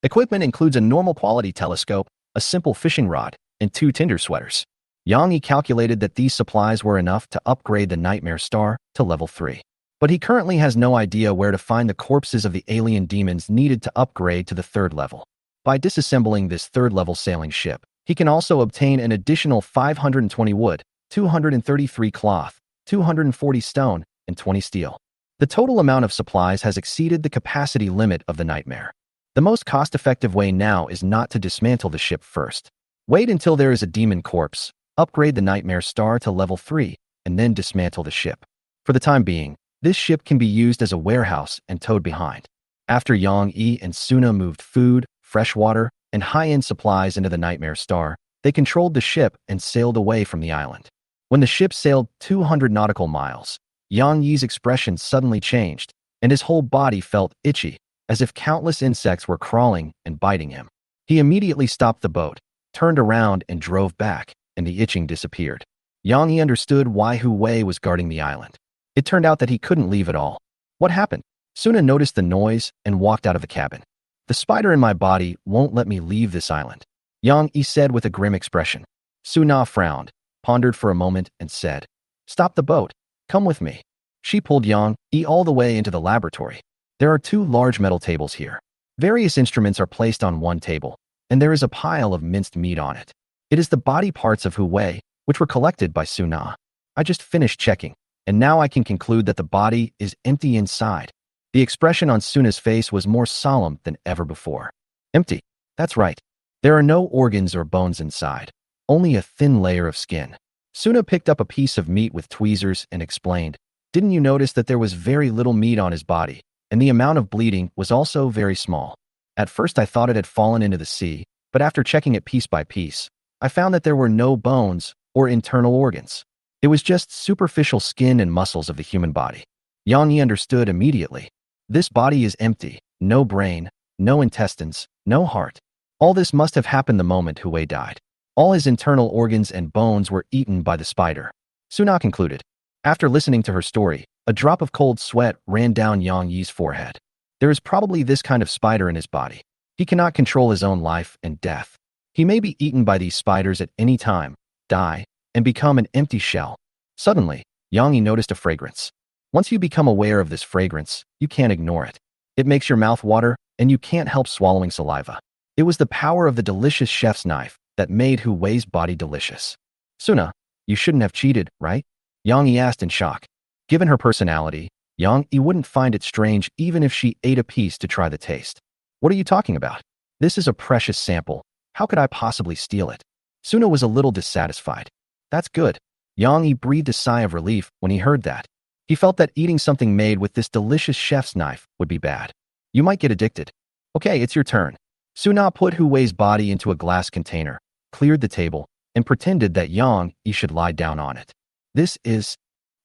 A: Equipment includes a normal quality telescope, a simple fishing rod, and 2 tinder sweaters. Yang Yi calculated that these supplies were enough to upgrade the Nightmare Star to level 3. But he currently has no idea where to find the corpses of the alien demons needed to upgrade to the 3rd level. By disassembling this 3rd-level sailing ship, he can also obtain an additional 520 wood, 233 cloth, 240 stone, and 20 steel. The total amount of supplies has exceeded the capacity limit of the Nightmare. The most cost-effective way now is not to dismantle the ship first. Wait until there is a demon corpse, upgrade the Nightmare Star to level 3, and then dismantle the ship. For the time being, this ship can be used as a warehouse and towed behind. After Yang Yi and Suna moved food, fresh water, and high-end supplies into the Nightmare Star, they controlled the ship and sailed away from the island. When the ship sailed 200 nautical miles, Yang Yi's expression suddenly changed, and his whole body felt itchy, as if countless insects were crawling and biting him. He immediately stopped the boat, turned around and drove back, and the itching disappeared. Yang Yi understood why Hu-Wei was guarding the island. It turned out that he couldn't leave at all. What happened? Suna noticed the noise and walked out of the cabin. The spider in my body won't let me leave this island, Yang Yi said with a grim expression. Suna frowned, pondered for a moment, and said, "Stop the boat. Come with me." She pulled Yang Yi all the way into the laboratory. There are 2 large metal tables here. Various instruments are placed on one table, and there is a pile of minced meat on it. It is the body parts of Hu-Wei, which were collected by Suna. I just finished checking, and now I can conclude that the body is empty inside. The expression on Suna's face was more solemn than ever before. Empty. That's right. There are no organs or bones inside, only a thin layer of skin. Suna picked up a piece of meat with tweezers and explained, "Didn't you notice that there was very little meat on his body, and the amount of bleeding was also very small? At first I thought it had fallen into the sea, but after checking it piece by piece, I found that there were no bones or internal organs. It was just superficial skin and muscles of the human body." Yang Yi understood immediately. This body is empty, no brain, no intestines, no heart. All this must have happened the moment Hu-Wei died. All his internal organs and bones were eaten by the spider. Suna concluded. After listening to her story, a drop of cold sweat ran down Yang Yi's forehead. There is probably this kind of spider in his body. He cannot control his own life and death. He may be eaten by these spiders at any time, die, and become an empty shell. Suddenly, Yang Yi noticed a fragrance. Once you become aware of this fragrance, you can't ignore it. It makes your mouth water, and you can't help swallowing saliva. It was the power of the delicious chef's knife that made Hu-Wei's body delicious. Suna, you shouldn't have cheated, right? Yang Yi asked in shock. Given her personality, Yang Yi wouldn't find it strange even if she ate a piece to try the taste. What are you talking about? This is a precious sample. How could I possibly steal it? Suna was a little dissatisfied. That's good. Yang Yi breathed a sigh of relief when he heard that. He felt that eating something made with this delicious chef's knife would be bad. You might get addicted. Okay, it's your turn. Suna put Hu-Wei's body into a glass container, cleared the table, and pretended that Yang Yi should lie down on it. This is...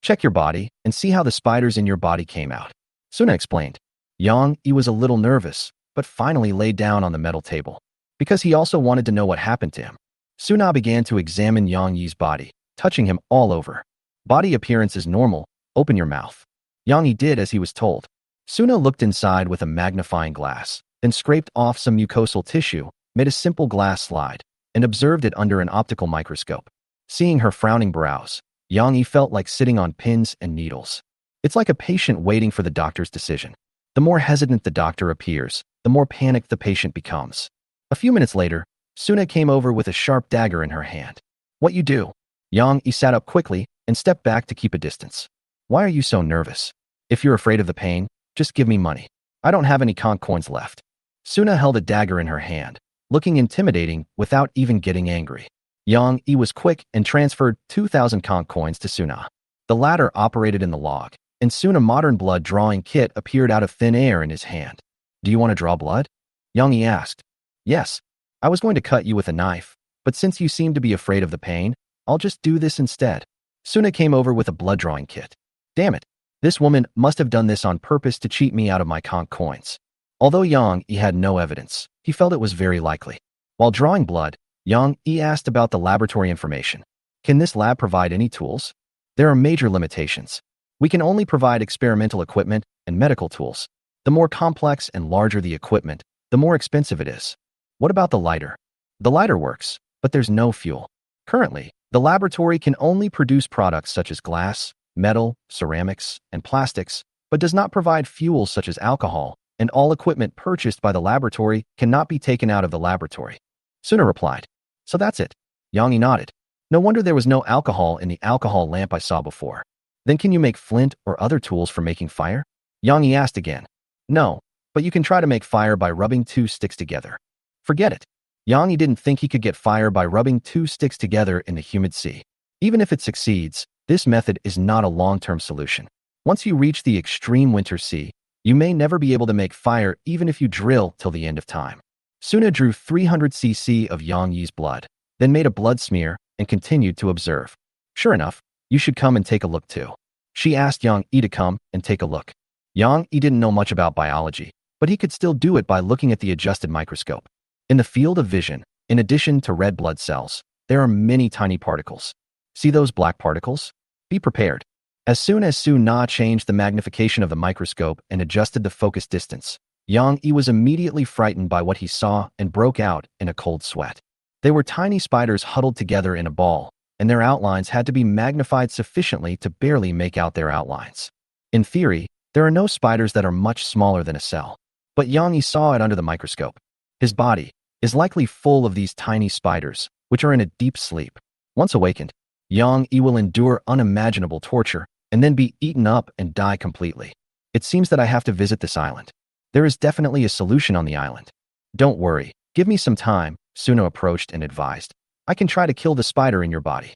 A: Check your body and see how the spiders in your body came out. Suna explained. Yang Yi was a little nervous, but finally lay down on the metal table, because he also wanted to know what happened to him. Suna began to examine Yang Yi's body, touching him all over. Body appearance is normal. Open your mouth. Yang Yi did as he was told. Suna looked inside with a magnifying glass, then scraped off some mucosal tissue, made a simple glass slide, and observed it under an optical microscope. Seeing her frowning brows, Yang Yi felt like sitting on pins and needles. It's like a patient waiting for the doctor's decision. The more hesitant the doctor appears, the more panicked the patient becomes. A few minutes later, Suna came over with a sharp dagger in her hand. What you do? Yang Yi sat up quickly and stepped back to keep a distance. Why are you so nervous? If you're afraid of the pain, just give me money. I don't have any conch coins left. Suna held a dagger in her hand, looking intimidating without even getting angry. Yang Yi was quick and transferred 2,000 conch coins to Suna. The latter operated in the log, and soon a modern blood drawing kit appeared out of thin air in his hand. Do you want to draw blood? Yang Yi asked. Yes. I was going to cut you with a knife, but since you seem to be afraid of the pain, I'll just do this instead. Suna came over with a blood drawing kit. Damn it. This woman must have done this on purpose to cheat me out of my conch coins. Although Yang Yi had no evidence, he felt it was very likely. While drawing blood, Yang Yi asked about the laboratory information. Can this lab provide any tools? There are major limitations. We can only provide experimental equipment and medical tools. The more complex and larger the equipment, the more expensive it is. What about the lighter? The lighter works, but there's no fuel. Currently, the laboratory can only produce products such as glass, metal, ceramics, and plastics, but does not provide fuels such as alcohol, and all equipment purchased by the laboratory cannot be taken out of the laboratory. Suna replied. So that's it. Yang Yi nodded. No wonder there was no alcohol in the alcohol lamp I saw before. Then can you make flint or other tools for making fire? Yang Yi asked again. No, but you can try to make fire by rubbing two sticks together. Forget it. Yang Yi didn't think he could get fire by rubbing two sticks together in the humid sea. Even if it succeeds, this method is not a long-term solution. Once you reach the extreme winter sea, you may never be able to make fire even if you drill till the end of time. Suna drew 300 cc of Yang Yi's blood, then made a blood smear and continued to observe. Sure enough, you should come and take a look too. She asked Yang Yi to come and take a look. Yang Yi didn't know much about biology, but he could still do it by looking at the adjusted microscope. In the field of vision, in addition to red blood cells, there are many tiny particles. See those black particles? Be prepared. As soon as Suna changed the magnification of the microscope and adjusted the focus distance, Yang Yi was immediately frightened by what he saw and broke out in a cold sweat. They were tiny spiders huddled together in a ball, and their outlines had to be magnified sufficiently to barely make out their outlines. In theory, there are no spiders that are much smaller than a cell, but Yang Yi saw it under the microscope. His body is likely full of these tiny spiders, which are in a deep sleep. Once awakened, Yang Yi will endure unimaginable torture and then be eaten up and die completely. It seems that I have to visit this island. There is definitely a solution on the island. Don't worry, give me some time, Suna approached and advised. I can try to kill the spider in your body.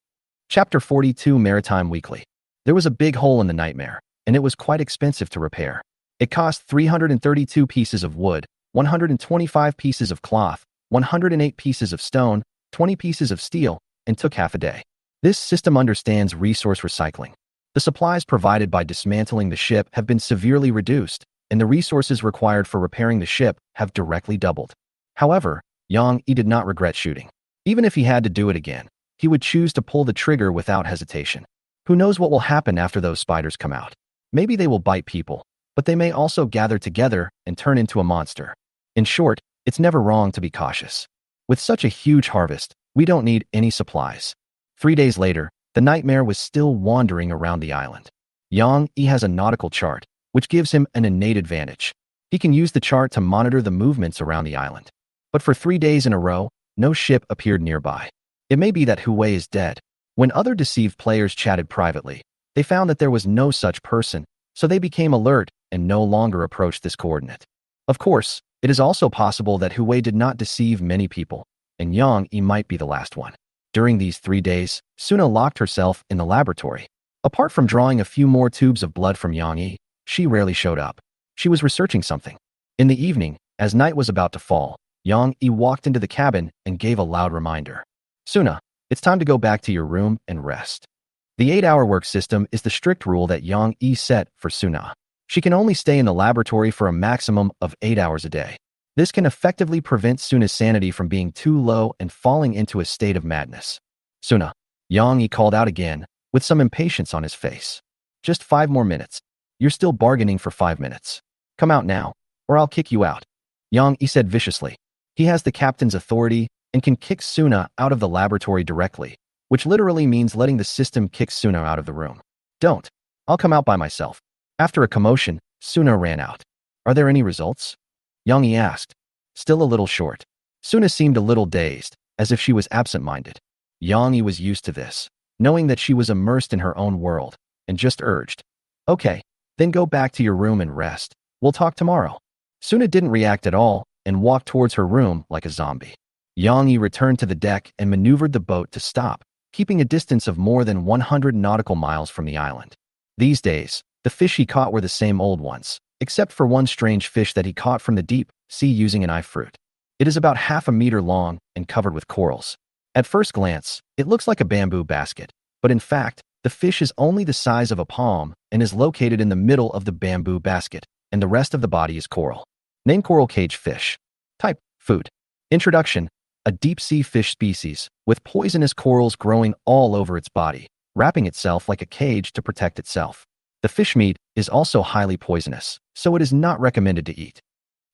A: Chapter 42 Maritime Weekly. There was a big hole in the nightmare, and it was quite expensive to repair. It cost 332 pieces of wood, 125 pieces of cloth, 108 pieces of stone, 20 pieces of steel, and took half a day. This system understands resource recycling. The supplies provided by dismantling the ship have been severely reduced, and the resources required for repairing the ship have directly doubled. However, Yang Yi did not regret shooting. Even if he had to do it again, he would choose to pull the trigger without hesitation. Who knows what will happen after those spiders come out? Maybe they will bite people, but they may also gather together and turn into a monster. In short, it's never wrong to be cautious. With such a huge harvest, we don't need any supplies. 3 days later, the nightmare was still wandering around the island. Yang Yi has a nautical chart, which gives him an innate advantage. He can use the chart to monitor the movements around the island. But for 3 days in a row, no ship appeared nearby. It may be that Huwei is dead. When other deceived players chatted privately, they found that there was no such person, so they became alert and no longer approached this coordinate. Of course, it is also possible that Huwei did not deceive many people, and Yang Yi might be the last one. During these 3 days, Suna locked herself in the laboratory. Apart from drawing a few more tubes of blood from Yang Yi, she rarely showed up. She was researching something. In the evening, as night was about to fall, Yang Yi walked into the cabin and gave a loud reminder. Suna, it's time to go back to your room and rest. The 8-hour work system is the strict rule that Yang Yi set for Suna. She can only stay in the laboratory for a maximum of 8 hours a day. This can effectively prevent Suna's sanity from being too low and falling into a state of madness. Suna, Yang Yi called out again, with some impatience on his face. Just 5 more minutes. You're still bargaining for 5 minutes. Come out now, or I'll kick you out. Yang Yi said viciously. He has the captain's authority and can kick Suna out of the laboratory directly, which literally means letting the system kick Suna out of the room. Don't. I'll come out by myself. After a commotion, Suna ran out. Are there any results? Yang Yi asked. Still a little short. Suna seemed a little dazed, as if she was absent-minded. Yang Yi was used to this, knowing that she was immersed in her own world, and just urged, Okay, then go back to your room and rest. We'll talk tomorrow. Suna didn't react at all and walked towards her room like a zombie. Yang Yi returned to the deck and maneuvered the boat to stop, keeping a distance of more than 100 nautical miles from the island. These days, the fish he caught were the same old ones, except for one strange fish that he caught from the deep sea using an eye fruit. It is about half a meter long and covered with corals. At first glance, it looks like a bamboo basket, but in fact, the fish is only the size of a palm and is located in the middle of the bamboo basket, and the rest of the body is coral. Name coral cage fish. Type, food. Introduction, a deep-sea fish species with poisonous corals growing all over its body, wrapping itself like a cage to protect itself. The fish meat is also highly poisonous, so it is not recommended to eat.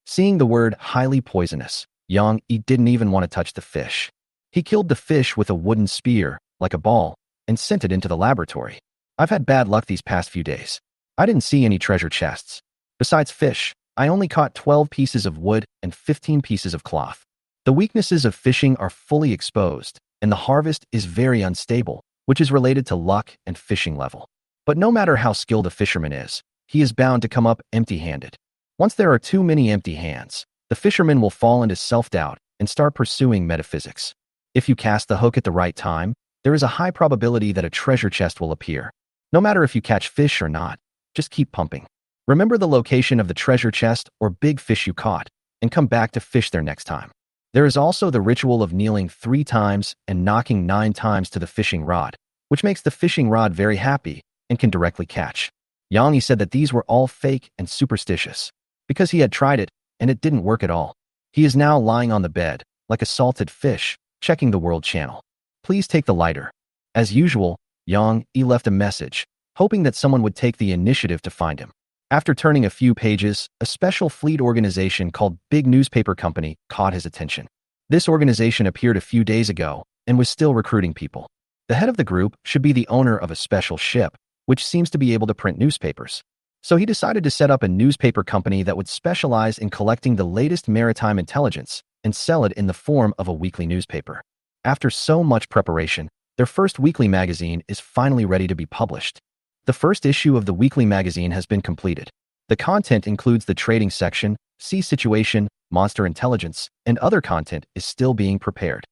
A: Seeing the word highly poisonous, Yang Yi didn't even want to touch the fish. He killed the fish with a wooden spear, like a ball, and sent it into the laboratory. I've had bad luck these past few days. I didn't see any treasure chests. Besides fish, I only caught 12 pieces of wood and 15 pieces of cloth. The weaknesses of fishing are fully exposed, and the harvest is very unstable, which is related to luck and fishing level. But no matter how skilled a fisherman is, he is bound to come up empty-handed. Once there are too many empty hands, the fisherman will fall into self-doubt and start pursuing metaphysics. If you cast the hook at the right time, there is a high probability that a treasure chest will appear. No matter if you catch fish or not, just keep pumping. Remember the location of the treasure chest or big fish you caught, and come back to fish there next time. There is also the ritual of kneeling 3 times and knocking 9 times to the fishing rod, which makes the fishing rod very happy and can directly catch. Yang Yi said that these were all fake and superstitious, because he had tried it and it didn't work at all. He is now lying on the bed, like a salted fish, checking the world channel. Please take the lighter. As usual, Yang Yi left a message, hoping that someone would take the initiative to find him. After turning a few pages, a special fleet organization called Big Newspaper Company caught his attention. This organization appeared a few days ago and was still recruiting people. The head of the group should be the owner of a special ship, which seems to be able to print newspapers. So he decided to set up a newspaper company that would specialize in collecting the latest maritime intelligence and sell it in the form of a weekly newspaper. After so much preparation, their first weekly magazine is finally ready to be published. The first issue of the weekly magazine has been completed. The content includes the trading section, sea situation, monster intelligence, and other content is still being prepared.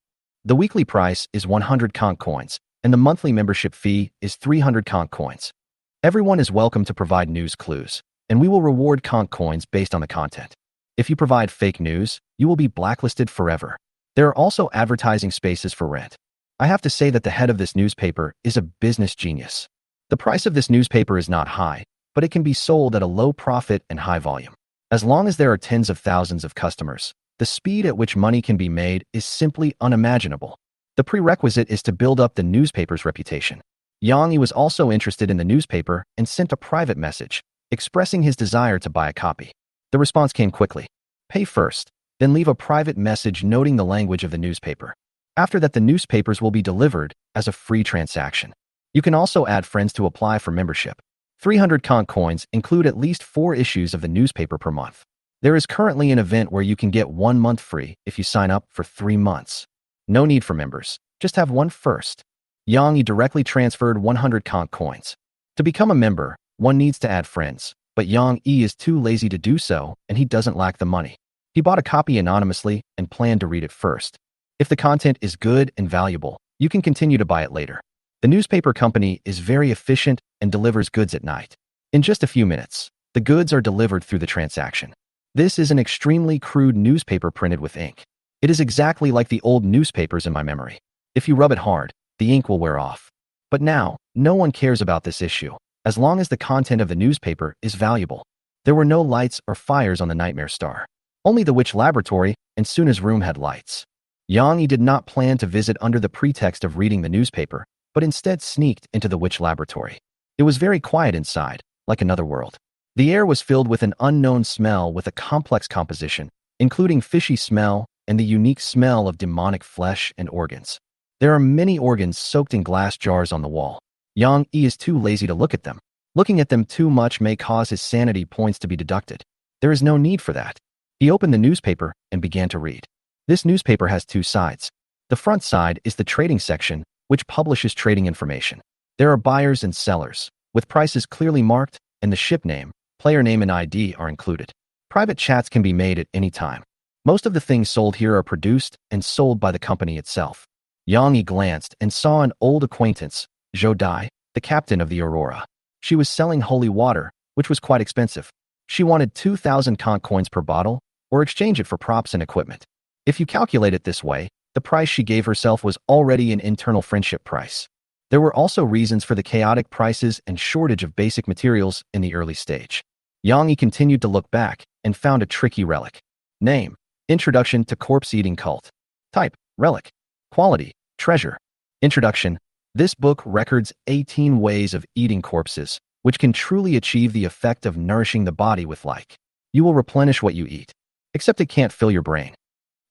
A: The weekly price is 100 conch coins, and the monthly membership fee is 300 conch coins. Everyone is welcome to provide news clues, and we will reward conch coins based on the content. If you provide fake news, you will be blacklisted forever. There are also advertising spaces for rent. I have to say that the head of this newspaper is a business genius. The price of this newspaper is not high, but it can be sold at a low profit and high volume. As long as there are tens of thousands of customers, the speed at which money can be made is simply unimaginable. The prerequisite is to build up the newspaper's reputation. Yang Yi was also interested in the newspaper and sent a private message, expressing his desire to buy a copy. The response came quickly. Pay first, then leave a private message noting the language of the newspaper. After that, the newspapers will be delivered as a free transaction. You can also add friends to apply for membership. 300 conch coins include at least 4 issues of the newspaper per month. There is currently an event where you can get 1 month free if you sign up for 3 months. No need for members, just have one first. Yang Yi directly transferred 100 conch coins. To become a member, one needs to add friends, but Yang Yi is too lazy to do so and he doesn't lack the money. He bought a copy anonymously and planned to read it first. If the content is good and valuable, you can continue to buy it later. The newspaper company is very efficient and delivers goods at night. In just a few minutes, the goods are delivered through the transaction. This is an extremely crude newspaper printed with ink. It is exactly like the old newspapers in my memory. If you rub it hard, the ink will wear off. But now, no one cares about this issue, as long as the content of the newspaper is valuable. There were no lights or fires on the Nightmare Star. Only the witch laboratory and Suna's room had lights. Yang Yi did not plan to visit under the pretext of reading the newspaper, but instead sneaked into the witch laboratory. It was very quiet inside, like another world. The air was filled with an unknown smell with a complex composition, including fishy smell and the unique smell of demonic flesh and organs. There are many organs soaked in glass jars on the wall. Yang Yi is too lazy to look at them. Looking at them too much may cause his sanity points to be deducted. There is no need for that. He opened the newspaper and began to read. This newspaper has 2 sides. The front side is the trading section, which publishes trading information. There are buyers and sellers, with prices clearly marked, and the ship name, player name and ID are included. Private chats can be made at any time. Most of the things sold here are produced and sold by the company itself. Yang Yi glanced and saw an old acquaintance, Zhou Dai, the captain of the Aurora. She was selling holy water, which was quite expensive. She wanted 2,000 conch coins per bottle, or exchange it for props and equipment. If you calculate it this way, the price she gave herself was already an internal friendship price. There were also reasons for the chaotic prices and shortage of basic materials in the early stage. Yang Yi continued to look back and found a tricky relic. Name: Introduction to Corpse-Eating Cult. Type: Relic. Quality: Treasure. Introduction: This book records 18 ways of eating corpses, which can truly achieve the effect of nourishing the body with like. You will replenish what you eat. Except it can't fill your brain.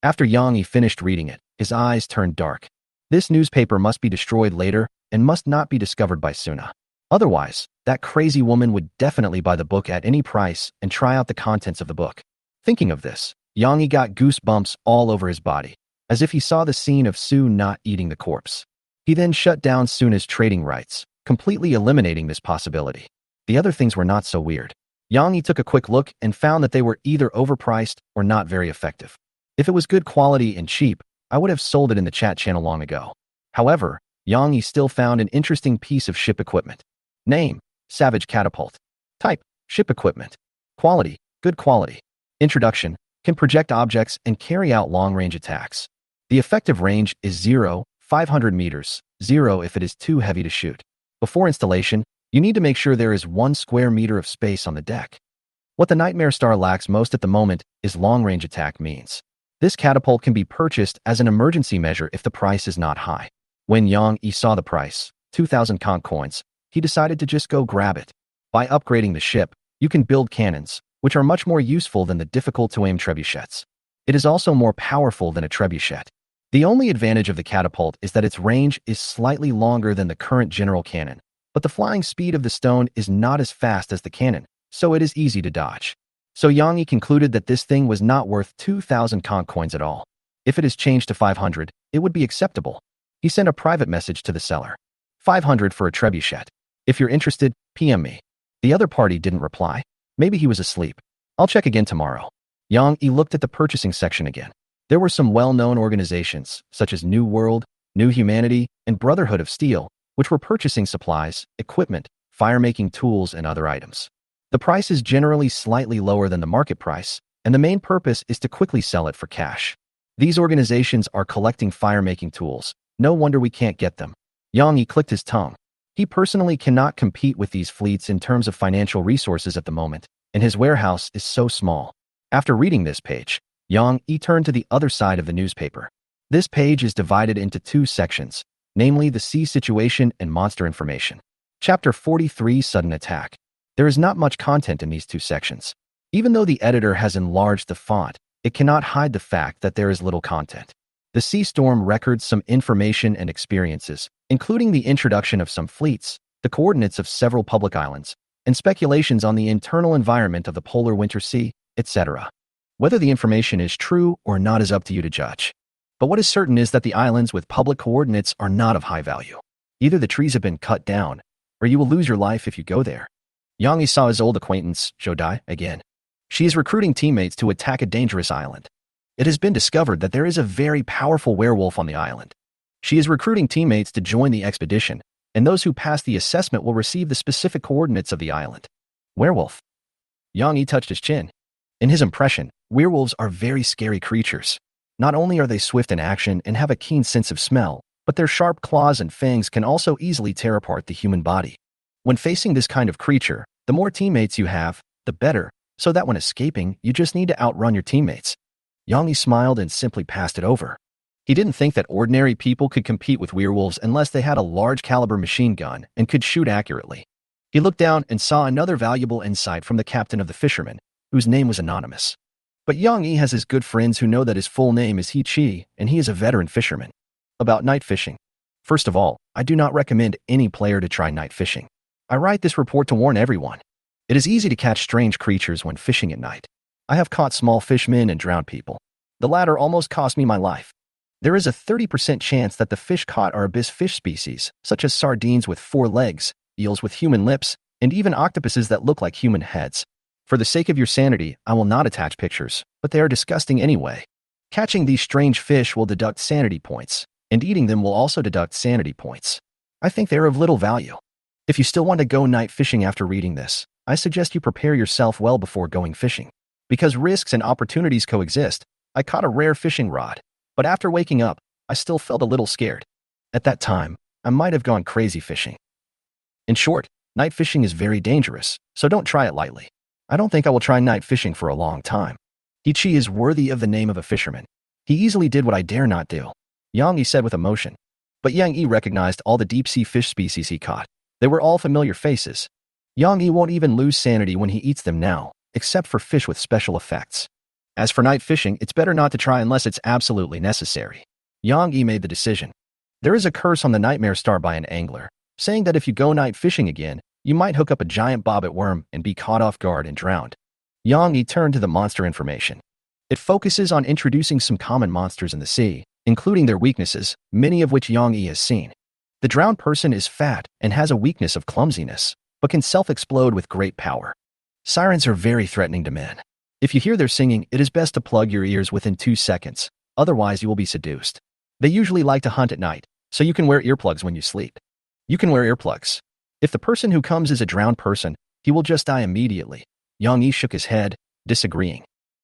A: After Yang Yi finished reading it, his eyes turned dark. This newspaper must be destroyed later and must not be discovered by Suna. Otherwise, that crazy woman would definitely buy the book at any price and try out the contents of the book. Thinking of this, Yang Yi got goosebumps all over his body, as if he saw the scene of Su not eating the corpse. He then shut down Suna's trading rights, completely eliminating this possibility. The other things were not so weird. Yang Yi took a quick look and found that they were either overpriced or not very effective. If it was good quality and cheap, I would have sold it in the chat channel long ago. However, Yang Yi still found an interesting piece of ship equipment. Name: Savage Catapult. Type: Ship equipment. Quality: Good quality. Introduction: Can project objects and carry out long-range attacks. The effective range is 0, 500 meters, 0 if it is too heavy to shoot. Before installation, you need to make sure there is 1 square meter of space on the deck. What the Nightmare Star lacks most at the moment is long-range attack means. This catapult can be purchased as an emergency measure if the price is not high. When Yang Yi saw the price, 2,000 conch coins, he decided to just go grab it. By upgrading the ship, you can build cannons, which are much more useful than the difficult-to-aim trebuchets. It is also more powerful than a trebuchet. The only advantage of the catapult is that its range is slightly longer than the current general cannon, but the flying speed of the stone is not as fast as the cannon, so it is easy to dodge. So Yang Yi concluded that this thing was not worth 2,000 conch coins at all. If it is changed to 500, it would be acceptable. He sent a private message to the seller. 500 for a trebuchet. If you're interested, PM me. The other party didn't reply. Maybe he was asleep. I'll check again tomorrow. Yang Yi looked at the purchasing section again. There were some well-known organizations, such as New World, New Humanity, and Brotherhood of Steel, which were purchasing supplies, equipment, fire-making tools, and other items. The price is generally slightly lower than the market price, and the main purpose is to quickly sell it for cash. These organizations are collecting fire-making tools. No wonder we can't get them. Yang Yi clicked his tongue. He personally cannot compete with these fleets in terms of financial resources at the moment, and his warehouse is so small. After reading this page, Yang Yi turned to the other side of the newspaper. This page is divided into 2 sections, namely the sea situation and monster information. Chapter 43, Sudden Attack. There is not much content in these 2 sections. Even though the editor has enlarged the font, it cannot hide the fact that there is little content. The Sea Storm records some information and experiences, including the introduction of some fleets, the coordinates of several public islands, and speculations on the internal environment of the polar winter sea, etc. Whether the information is true or not is up to you to judge. But what is certain is that the islands with public coordinates are not of high value. Either the trees have been cut down, or you will lose your life if you go there. Yang Yi saw his old acquaintance, Zhou Dai, again. She is recruiting teammates to attack a dangerous island. It has been discovered that there is a very powerful werewolf on the island. She is recruiting teammates to join the expedition, and those who pass the assessment will receive the specific coordinates of the island. Werewolf. Yang Yi touched his chin. In his impression, werewolves are very scary creatures. Not only are they swift in action and have a keen sense of smell, but their sharp claws and fangs can also easily tear apart the human body. When facing this kind of creature, the more teammates you have, the better, so that when escaping, you just need to outrun your teammates. Yang Yi smiled and simply passed it over. He didn't think that ordinary people could compete with werewolves unless they had a large-caliber machine gun and could shoot accurately. He looked down and saw another valuable insight from the captain of the fishermen, whose name was anonymous. But Yang Yi has his good friends who know that his full name is He Chi, and he is a veteran fisherman. About night fishing. First of all, I do not recommend any player to try night fishing. I write this report to warn everyone. It is easy to catch strange creatures when fishing at night. I have caught small fishmen and drowned people. The latter almost cost me my life. There is a 30% chance that the fish caught are abyss fish species, such as sardines with 4 legs, eels with human lips, and even octopuses that look like human heads. For the sake of your sanity, I will not attach pictures, but they are disgusting anyway. Catching these strange fish will deduct sanity points, and eating them will also deduct sanity points. I think they are of little value. If you still want to go night fishing after reading this, I suggest you prepare yourself well before going fishing. Because risks and opportunities coexist, I caught a rare fishing rod, but after waking up, I still felt a little scared. At that time, I might have gone crazy fishing. In short, night fishing is very dangerous, so don't try it lightly. I don't think I will try night fishing for a long time. He is worthy of the name of a fisherman. He easily did what I dare not do, Yang Yi said with emotion. But Yang Yi recognized all the deep-sea fish species he caught. They were all familiar faces. Yang Yi won't even lose sanity when he eats them now, except for fish with special effects. As for night fishing, it's better not to try unless it's absolutely necessary. Yang Yi made the decision. There is a curse on the nightmare star by an angler, saying that if you go night fishing again, you might hook up a giant bobbit worm and be caught off guard and drowned. Yang Yi turned to the monster information. It focuses on introducing some common monsters in the sea, including their weaknesses, many of which Yang Yi has seen. The drowned person is fat and has a weakness of clumsiness, but can self-explode with great power. Sirens are very threatening to men. If you hear their singing, it is best to plug your ears within 2 seconds, otherwise you will be seduced. They usually like to hunt at night, so you can wear earplugs when you sleep. You can wear earplugs. If the person who comes is a drowned person, he will just die immediately. Yang Yi shook his head, disagreeing.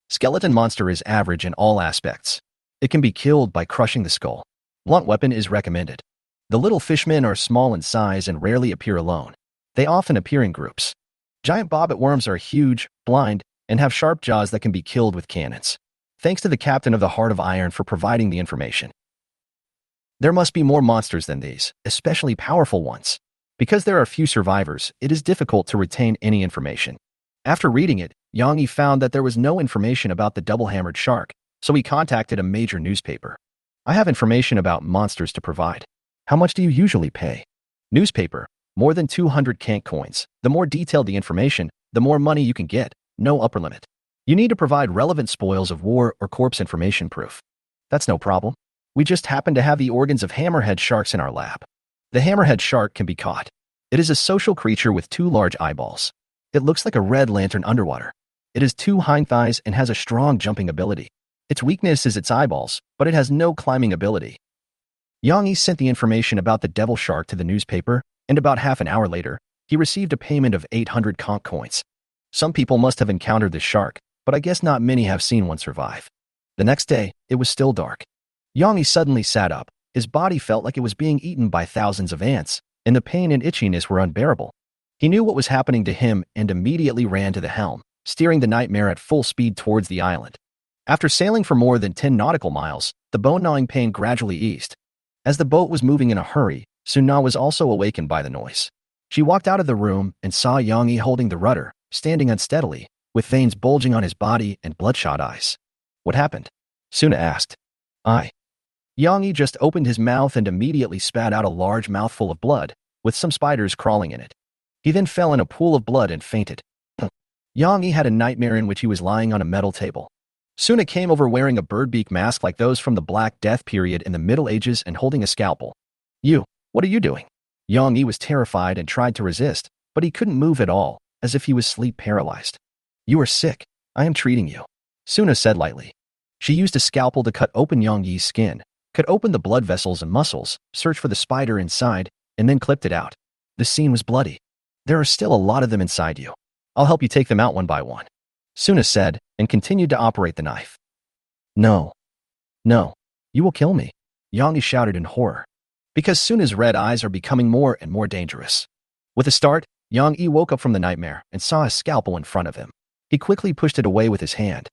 A: Skeleton monster is average in all aspects. It can be killed by crushing the skull. Blunt weapon is recommended. The little fishmen are small in size and rarely appear alone. They often appear in groups. Giant bobbit worms are huge, blind, and have sharp jaws that can be killed with cannons. Thanks to the captain of the Heart of Iron for providing the information. There must be more monsters than these, especially powerful ones. Because there are few survivors, it is difficult to retain any information. After reading it, Yang Yi found that there was no information about the double-hammered shark, so he contacted a major newspaper. I have information about monsters to provide. How much do you usually pay? Newspaper, more than 200 cant coins. The more detailed the information, the more money you can get, no upper limit. You need to provide relevant spoils of war or corpse information proof. That's no problem. We just happen to have the organs of hammerhead sharks in our lab. The hammerhead shark can be caught. It is a social creature with 2 large eyeballs. It looks like a red lantern underwater. It has 2 hind thighs and has a strong jumping ability. Its weakness is its eyeballs, but it has no climbing ability. Yang Yi sent the information about the devil shark to the newspaper, and about half an hour later, he received a payment of 800 conch coins. Some people must have encountered this shark, but I guess not many have seen one survive. The next day, it was still dark. Yang Yi suddenly sat up. His body felt like it was being eaten by thousands of ants, and the pain and itchiness were unbearable. He knew what was happening to him and immediately ran to the helm, steering the nightmare at full speed towards the island. After sailing for more than 10 nautical miles, the bone-gnawing pain gradually eased. As the boat was moving in a hurry, Suna was also awakened by the noise. She walked out of the room and saw Yang Yi holding the rudder, standing unsteadily, with veins bulging on his body and bloodshot eyes. What happened? Suna asked. Yang Yi just opened his mouth and immediately spat out a large mouthful of blood, with some spiders crawling in it. He then fell in a pool of blood and fainted. Yang Yi had a nightmare in which he was lying on a metal table. Suna came over wearing a birdbeak mask like those from the Black Death period in the Middle Ages and holding a scalpel. What are you doing? Yang Yi was terrified and tried to resist, but he couldn't move at all, as if he was sleep paralyzed. You are sick. I am treating you, Suna said lightly. She used a scalpel to cut open Yang Yi's skin, cut open the blood vessels and muscles, searched for the spider inside, and then clipped it out. The scene was bloody. There are still a lot of them inside you. I'll help you take them out one by one, Suna said, and continued to operate the knife. No, you will kill me, Yang Yi shouted in horror. Because Suna's red eyes are becoming more and more dangerous. With a start, Yang Yi woke up from the nightmare and saw a scalpel in front of him. He quickly pushed it away with his hand.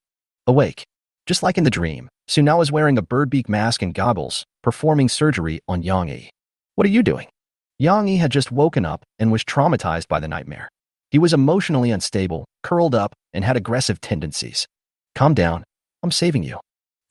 A: Awake. Just like in the dream, Suna was wearing a birdbeak mask and goggles, performing surgery on Yang Yi. What are you doing? Yang Yi had just woken up and was traumatized by the nightmare. He was emotionally unstable, curled up, and had aggressive tendencies. Calm down. I'm saving you,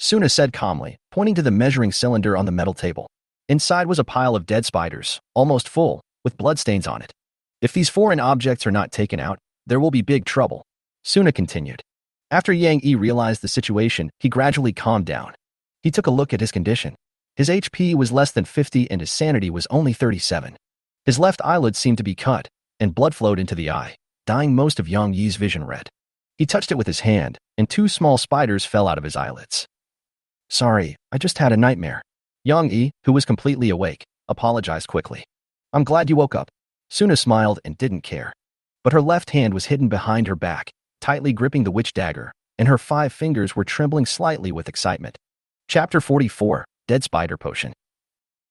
A: Suna said calmly, pointing to the measuring cylinder on the metal table. Inside was a pile of dead spiders, almost full, with bloodstains on it. If these foreign objects are not taken out, there will be big trouble, Suna continued. After Yang Yi realized the situation, he gradually calmed down. He took a look at his condition. His HP was less than 50 and his sanity was only 37. His left eyelid seemed to be cut, and blood flowed into the eye, dyeing most of Yang Yi's vision red. He touched it with his hand, and 2 small spiders fell out of his eyelids. "Sorry, I just had a nightmare." Yang Yi, who was completely awake, apologized quickly. "I'm glad you woke up." Suna smiled and didn't care. But her left hand was hidden behind her back, tightly gripping the witch dagger, and her 5 fingers were trembling slightly with excitement. Chapter 44, Dead Spider Potion.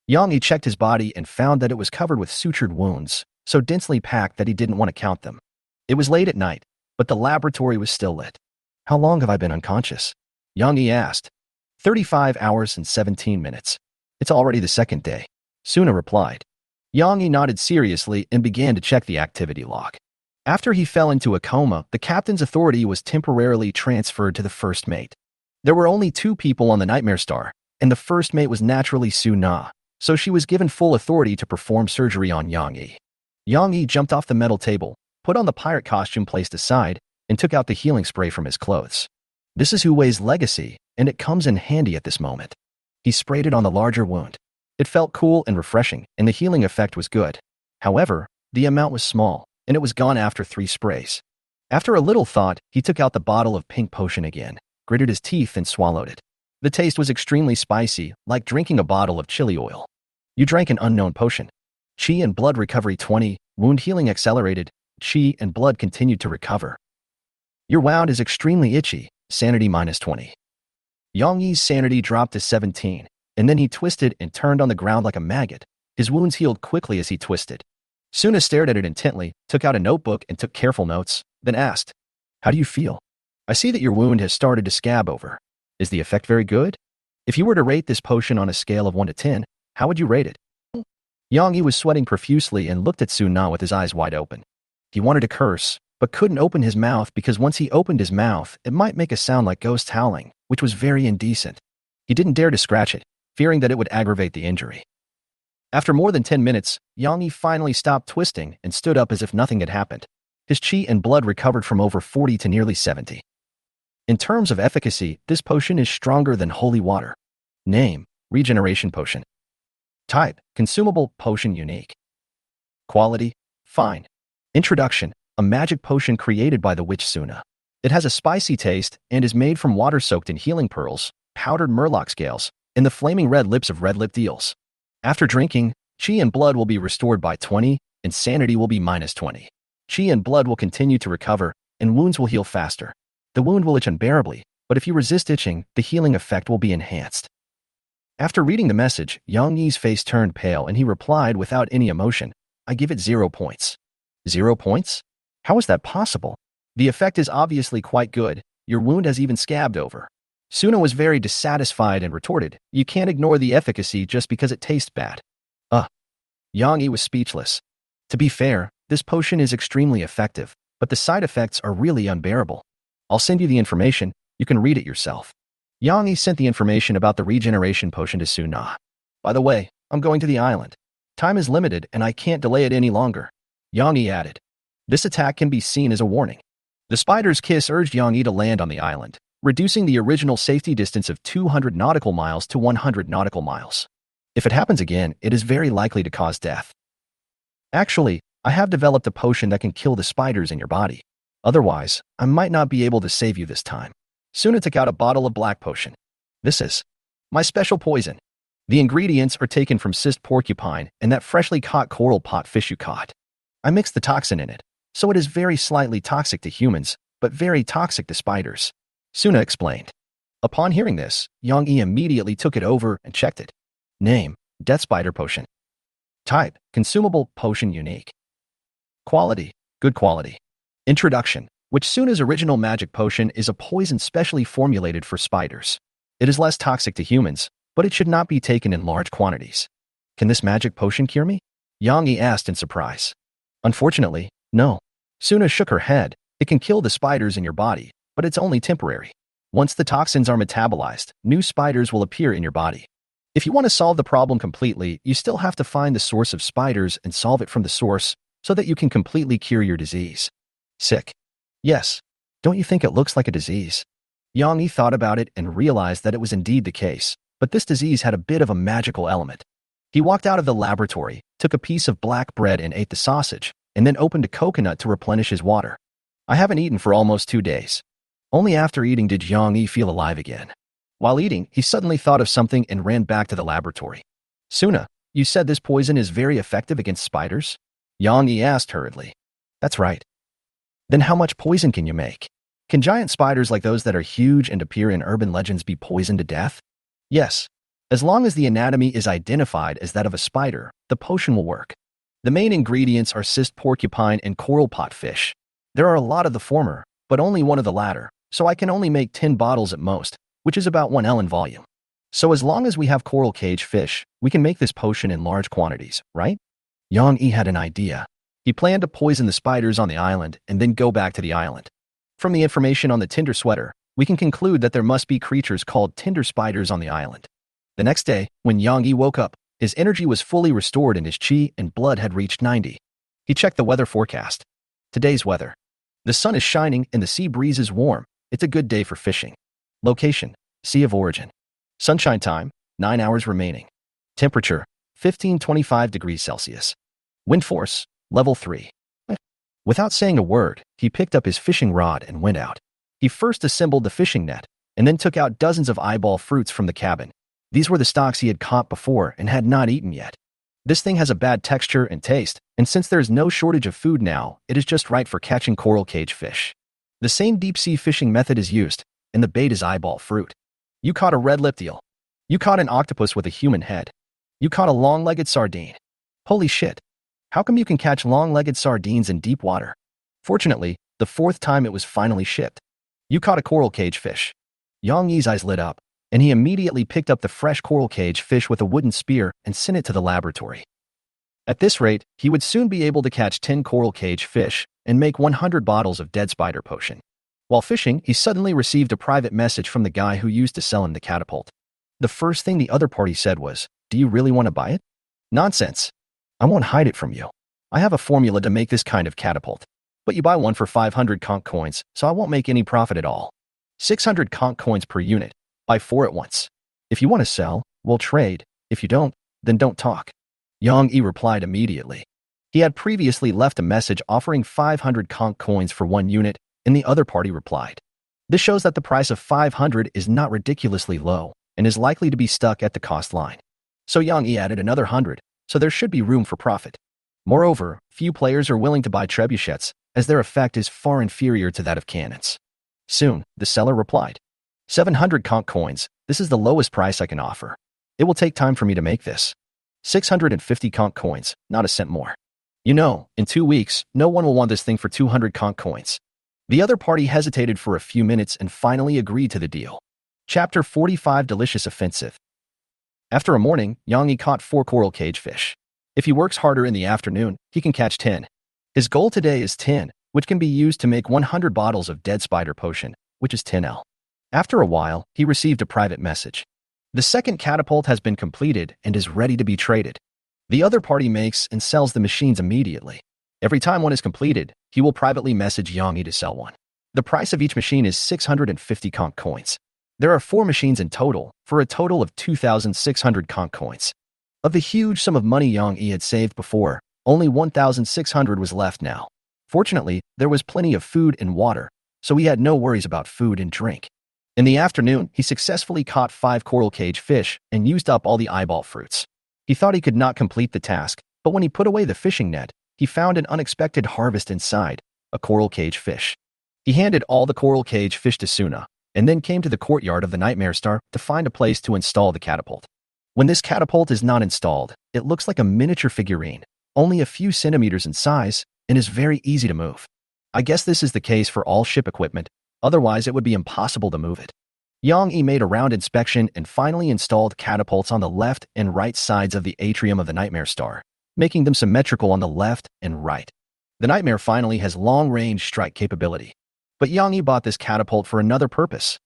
A: Yang Yi checked his body and found that it was covered with sutured wounds, so densely packed that he didn't want to count them. It was late at night, but the laboratory was still lit. "How long have I been unconscious?" Yang Yi asked. 35 hours and 17 minutes. "It's already the second day," Suna replied. Yang Yi nodded seriously and began to check the activity log. After he fell into a coma, the captain's authority was temporarily transferred to the first mate. There were only 2 people on the Nightmare Star, and the first mate was naturally Suna, so she was given full authority to perform surgery on Yang Yi. Yang Yi jumped off the metal table, put on the pirate costume placed aside, and took out the healing spray from his clothes. This is Hu Wei's legacy, and it comes in handy at this moment. He sprayed it on the larger wound. It felt cool and refreshing, and the healing effect was good. However, the amount was small, and it was gone after 3 sprays. After a little thought, he took out the bottle of pink potion again, gritted his teeth and swallowed it. The taste was extremely spicy, like drinking a bottle of chili oil. You drank an unknown potion. Chi and blood recovery 20, wound healing accelerated, chi and blood continued to recover. Your wound is extremely itchy, sanity -20. Yang Yi's sanity dropped to 17, and then he twisted and turned on the ground like a maggot. His wounds healed quickly as he twisted. Suna stared at it intently, took out a notebook and took careful notes, then asked, "How do you feel? I see that your wound has started to scab over. Is the effect very good? If you were to rate this potion on a scale of 1 to 10, how would you rate it?" Yang Yi was sweating profusely and looked at Suna with his eyes wide open. He wanted to curse, but couldn't open his mouth because once he opened his mouth, it might make a sound like ghosts howling, which was very indecent. He didn't dare to scratch it, fearing that it would aggravate the injury. After more than 10 minutes, Yang Yi finally stopped twisting and stood up as if nothing had happened. His chi and blood recovered from over 40 to nearly 70. In terms of efficacy, this potion is stronger than holy water. Name: Regeneration Potion. Type: Consumable Potion Unique. Quality: Fine. Introduction: A magic potion created by the witch Suna. It has a spicy taste and is made from water soaked in healing pearls, powdered murloc scales, and the flaming red lips of red-lipped eels. After drinking, chi and blood will be restored by 20, and sanity will be -20. Chi and blood will continue to recover, and wounds will heal faster. The wound will itch unbearably, but if you resist itching, the healing effect will be enhanced. After reading the message, Yang Yi's face turned pale and he replied without any emotion, "I give it 0 points." 0 points? How is that possible? The effect is obviously quite good. Your wound has even scabbed over. Suna was very dissatisfied and retorted, "You can't ignore the efficacy just because it tastes bad." Yang Yi was speechless. To be fair, this potion is extremely effective, but the side effects are really unbearable. I'll send you the information, you can read it yourself. Yang Yi sent the information about the regeneration potion to Suna. "By the way, I'm going to the island. Time is limited and I can't delay it any longer." Yang Yi added, "This attack can be seen as a warning." The spider's kiss urged Yang Yi to land on the island, reducing the original safety distance of 200 nautical miles to 100 nautical miles. If it happens again, it is very likely to cause death. Actually, I have developed a potion that can kill the spiders in your body. Otherwise, I might not be able to save you this time. Suna took out a bottle of black potion. "This is my special poison. The ingredients are taken from cyst porcupine and that freshly caught coral pot fish you caught. I mixed the toxin in it, so it is very slightly toxic to humans, but very toxic to spiders," Suna explained. Upon hearing this, Yang Yi immediately took it over and checked it. Name: Death Spider Potion. Type: Consumable Potion Unique. Quality: Good quality. Introduction: Which Suna's original magic potion is a poison specially formulated for spiders. It is less toxic to humans, but it should not be taken in large quantities. Can this magic potion cure me? Yang Yi asked in surprise. Unfortunately, no. Suna shook her head. It can kill the spiders in your body, but it's only temporary. Once the toxins are metabolized, new spiders will appear in your body. If you want to solve the problem completely, you still have to find the source of spiders and solve it from the source so that you can completely cure your disease. Sick. Yes. Don't you think it looks like a disease? Yang Yi thought about it and realized that it was indeed the case, but this disease had a bit of a magical element. He walked out of the laboratory, took a piece of black bread and ate the sausage, and then opened a coconut to replenish his water. I haven't eaten for almost 2 days. Only after eating did Yang Yi feel alive again. While eating, he suddenly thought of something and ran back to the laboratory. Suna, you said this poison is very effective against spiders? Yang Yi asked hurriedly. That's right. Then how much poison can you make? Can giant spiders like those that are huge and appear in urban legends be poisoned to death? Yes. As long as the anatomy is identified as that of a spider, the potion will work. The main ingredients are cyst porcupine and coral pot fish. There are a lot of the former, but only one of the latter, so I can only make 10 bottles at most, which is about 1 L in volume. So as long as we have coral cage fish, we can make this potion in large quantities, right? Yang Yi had an idea. He planned to poison the spiders on the island and then go back to the island. From the information on the tinder sweater, we can conclude that there must be creatures called tinder spiders on the island. The next day, when Yang Yi woke up, his energy was fully restored and his qi and blood had reached 90. He checked the weather forecast. Today's weather. The sun is shining and the sea breeze is warm. It's a good day for fishing. Location, Sea of Origin. Sunshine time, 9 hours remaining. Temperature, 15-25 degrees Celsius. Wind force, level 3. Without saying a word, he picked up his fishing rod and went out. He first assembled the fishing net, and then took out dozens of eyeball fruits from the cabin. These were the stocks he had caught before and had not eaten yet. This thing has a bad texture and taste, and since there is no shortage of food now, it is just right for catching coral cage fish. The same deep-sea fishing method is used, and the bait is eyeball fruit. You caught a red-lipped eel. You caught an octopus with a human head. You caught a long-legged sardine. Holy shit. How come you can catch long-legged sardines in deep water? Fortunately, the 4th time it was finally shipped. You caught a coral cage fish. Yang Yi's eyes lit up, and he immediately picked up the fresh coral cage fish with a wooden spear and sent it to the laboratory. At this rate, he would soon be able to catch 10 coral cage fish and make 100 bottles of dead spider potion. While fishing, he suddenly received a private message from the guy who used to sell him the catapult. The first thing the other party said was, "Do you really want to buy it?" Nonsense. I won't hide it from you. I have a formula to make this kind of catapult. But you buy one for 500 conch coins, so I won't make any profit at all. 600 conch coins per unit. Buy 4 at once. If you want to sell, we'll trade. If you don't, then don't talk. Yang Yi replied immediately. He had previously left a message offering 500 conch coins for 1 unit, and the other party replied. This shows that the price of 500 is not ridiculously low and is likely to be stuck at the cost line. So Yang Yi added another 100, so there should be room for profit. Moreover, few players are willing to buy trebuchets, as their effect is far inferior to that of cannons. Soon, the seller replied. 700 conch coins, this is the lowest price I can offer. It will take time for me to make this. 650 conch coins, not a cent more. You know, in 2 weeks, no one will want this thing for 200 conch coins. The other party hesitated for a few minutes and finally agreed to the deal. Chapter 45 Delicious Offensive. After a morning, Yang Yi caught 4 coral cage fish. If he works harder in the afternoon, he can catch 10. His goal today is 10, which can be used to make 100 bottles of dead spider potion, which is 10 L. After a while, he received a private message. The second catapult has been completed and is ready to be traded. The other party makes and sells the machines immediately. Every time one is completed, he will privately message Yang Yi to sell one. The price of each machine is 650 conch coins. There are 4 machines in total, for a total of 2,600 conch coins. Of the huge sum of money Yang Yi had saved before, only 1,600 was left now. Fortunately, there was plenty of food and water, so he had no worries about food and drink. In the afternoon, he successfully caught 5 coral cage fish and used up all the eyeball fruits. He thought he could not complete the task, but when he put away the fishing net, he found an unexpected harvest inside, a coral cage fish. He handed all the coral cage fish to Suna, and then came to the courtyard of the Nightmare Star to find a place to install the catapult. When this catapult is not installed, it looks like a miniature figurine, only a few centimeters in size, and is very easy to move. I guess this is the case for all ship equipment, otherwise it would be impossible to move it. Yang Yi made a round inspection and finally installed catapults on the left and right sides of the atrium of the Nightmare Star, making them symmetrical on the left and right. The Nightmare finally has long-range strike capability. But Yang Yi bought this catapult for another purpose.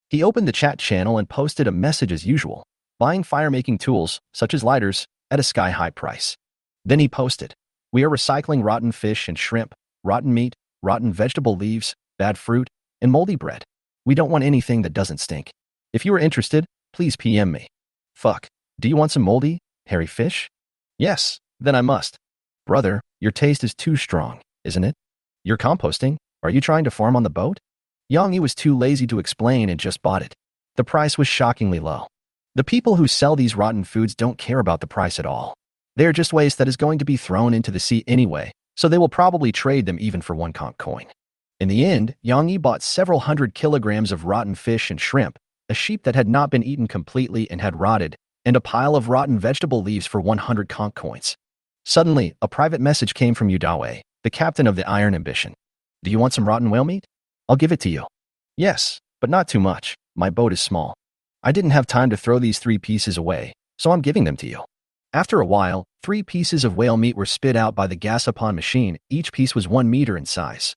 A: He opened the chat channel and posted a message as usual, buying fire-making tools, such as lighters, at a sky-high price. Then he posted, "We are recycling rotten fish and shrimp, rotten meat, rotten vegetable leaves, bad fruit, and moldy bread. We don't want anything that doesn't stink. If you are interested, please PM me. Fuck, do you want some moldy, hairy fish? Yes, then I must. Brother, Your taste is too strong, isn't it? You're composting? Are you trying to farm on the boat? Yang Yi was too lazy to explain and just bought it. The price was shockingly low. The people who sell these rotten foods don't care about the price at all. They are just waste that is going to be thrown into the sea anyway, so they will probably trade them even for 1 coin. In the end, Yang Yi bought several hundred kilograms of rotten fish and shrimp, a sheep that had not been eaten completely and had rotted, and a pile of rotten vegetable leaves for 100 coins. Suddenly, a private message came from Yu Dawei, the captain of the Iron Ambition. Do you want some rotten whale meat? I'll give it to you. Yes, but not too much. My boat is small. I didn't have time to throw these 3 pieces away, so I'm giving them to you. After a while, 3 pieces of whale meat were spit out by the gasopon machine. Each piece was 1 meter in size.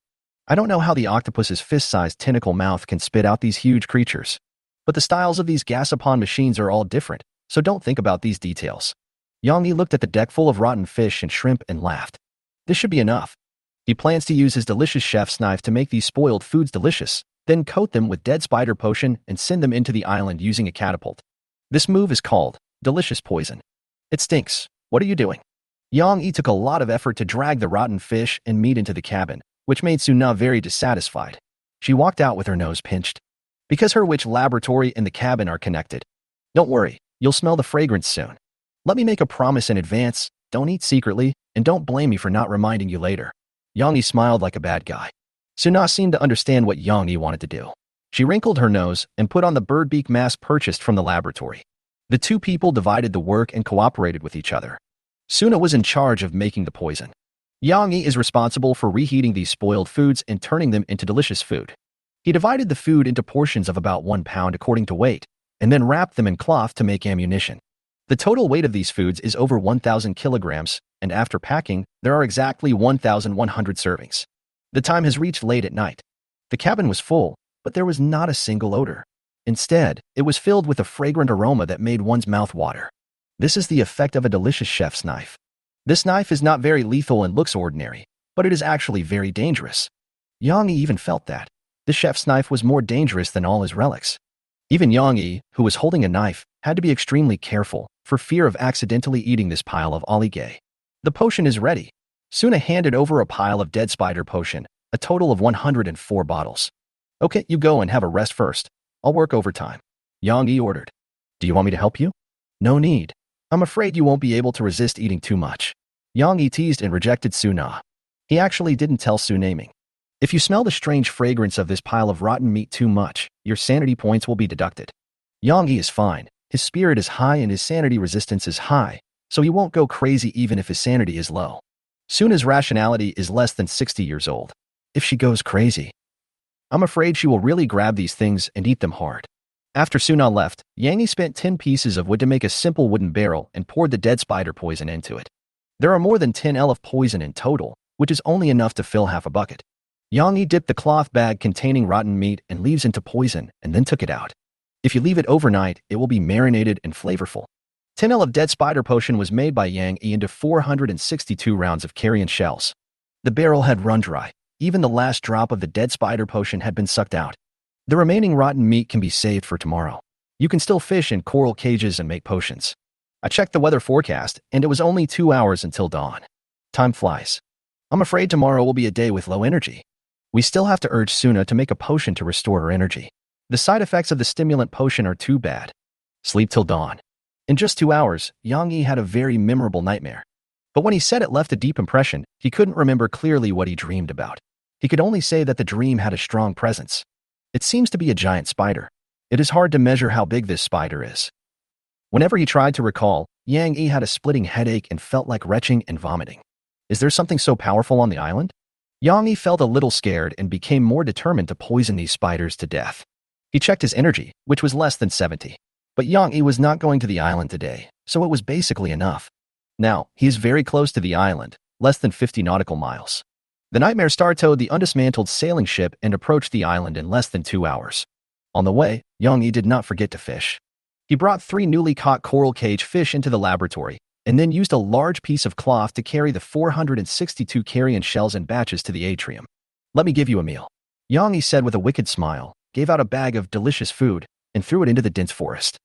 A: I don't know how the octopus's fist-sized tentacle mouth can spit out these huge creatures. But the styles of these gasopon machines are all different, so don't think about these details. Yang Yi looked at the deck full of rotten fish and shrimp and laughed. This should be enough. He plans to use his delicious chef's knife to make these spoiled foods delicious, then coat them with dead spider potion and send them into the island using a catapult. This move is called delicious poison. It stinks. What are you doing? Yang Yi took a lot of effort to drag the rotten fish and meat into the cabin, which made Suna very dissatisfied. She walked out with her nose pinched. Because her witch laboratory and the cabin are connected. Don't worry, you'll smell the fragrance soon. Let me make a promise in advance, don't eat secretly, and don't blame me for not reminding you later. Yang Yi smiled like a bad guy. Suna seemed to understand what Yang Yi wanted to do. She wrinkled her nose and put on the bird beak mask purchased from the laboratory. The 2 people divided the work and cooperated with each other. Suna was in charge of making the poison. Yang Yi is responsible for reheating these spoiled foods and turning them into delicious food. He divided the food into portions of about 1 pound according to weight, and then wrapped them in cloth to make ammunition. The total weight of these foods is over 1,000 kilograms, and after packing, there are exactly 1,100 servings. The time has reached late at night. The cabin was full, but there was not a single odor. Instead, it was filled with a fragrant aroma that made one's mouth water. This is the effect of a delicious chef's knife. This knife is not very lethal and looks ordinary, but it is actually very dangerous. Yang Yi even felt that. The chef's knife was more dangerous than all his relics. Even Yang Yi, who was holding a knife, had to be extremely careful for fear of accidentally eating this pile of oligay. The potion is ready. Suna handed over a pile of dead spider potion, a total of 104 bottles. Okay, you go and have a rest first. I'll work overtime. Yang Yi ordered. Do you want me to help you? No need. I'm afraid you won't be able to resist eating too much. Yang Yi teased and rejected Suna. He actually didn't tell Su naming. If you smell the strange fragrance of this pile of rotten meat too much, your sanity points will be deducted. Yang Yi is fine. His spirit is high and his sanity resistance is high, so he won't go crazy even if his sanity is low. Suna's rationality is less than 60 years old. If she goes crazy, I'm afraid she will really grab these things and eat them hard. After Suna left, Yang Yi spent 10 pieces of wood to make a simple wooden barrel and poured the dead spider poison into it. There are more than 10 L of poison in total, which is only enough to fill half a bucket. Yang Yi dipped the cloth bag containing rotten meat and leaves into poison and then took it out. If you leave it overnight, it will be marinated and flavorful. 10 L of dead spider potion was made by Yang Yi into 462 rounds of carrion shells. The barrel had run dry. Even the last drop of the dead spider potion had been sucked out. The remaining rotten meat can be saved for tomorrow. You can still fish in coral cages and make potions. I checked the weather forecast, and it was only 2 hours until dawn. Time flies. I'm afraid tomorrow will be a day with low energy. We still have to urge Suna to make a potion to restore her energy. The side effects of the stimulant potion are too bad. Sleep till dawn. In just 2 hours, Yang Yi had a very memorable nightmare. But when he said it left a deep impression, he couldn't remember clearly what he dreamed about. He could only say that the dream had a strong presence. It seems to be a giant spider. It is hard to measure how big this spider is. Whenever he tried to recall, Yang Yi had a splitting headache and felt like retching and vomiting. Is there something so powerful on the island? Yang Yi felt a little scared and became more determined to poison these spiders to death. He checked his energy, which was less than 70. But Yang Yi was not going to the island today, so it was basically enough. Now, he is very close to the island, less than 50 nautical miles. The Nightmare Star towed the undismantled sailing ship and approached the island in less than 2 hours. On the way, Yang Yi did not forget to fish. He brought 3 newly caught coral cage fish into the laboratory, and then used a large piece of cloth to carry the 462 carrion shells in batches to the atrium. Let me give you a meal. Yang Yi said with a wicked smile, gave out a bag of delicious food, and threw it into the dense forest.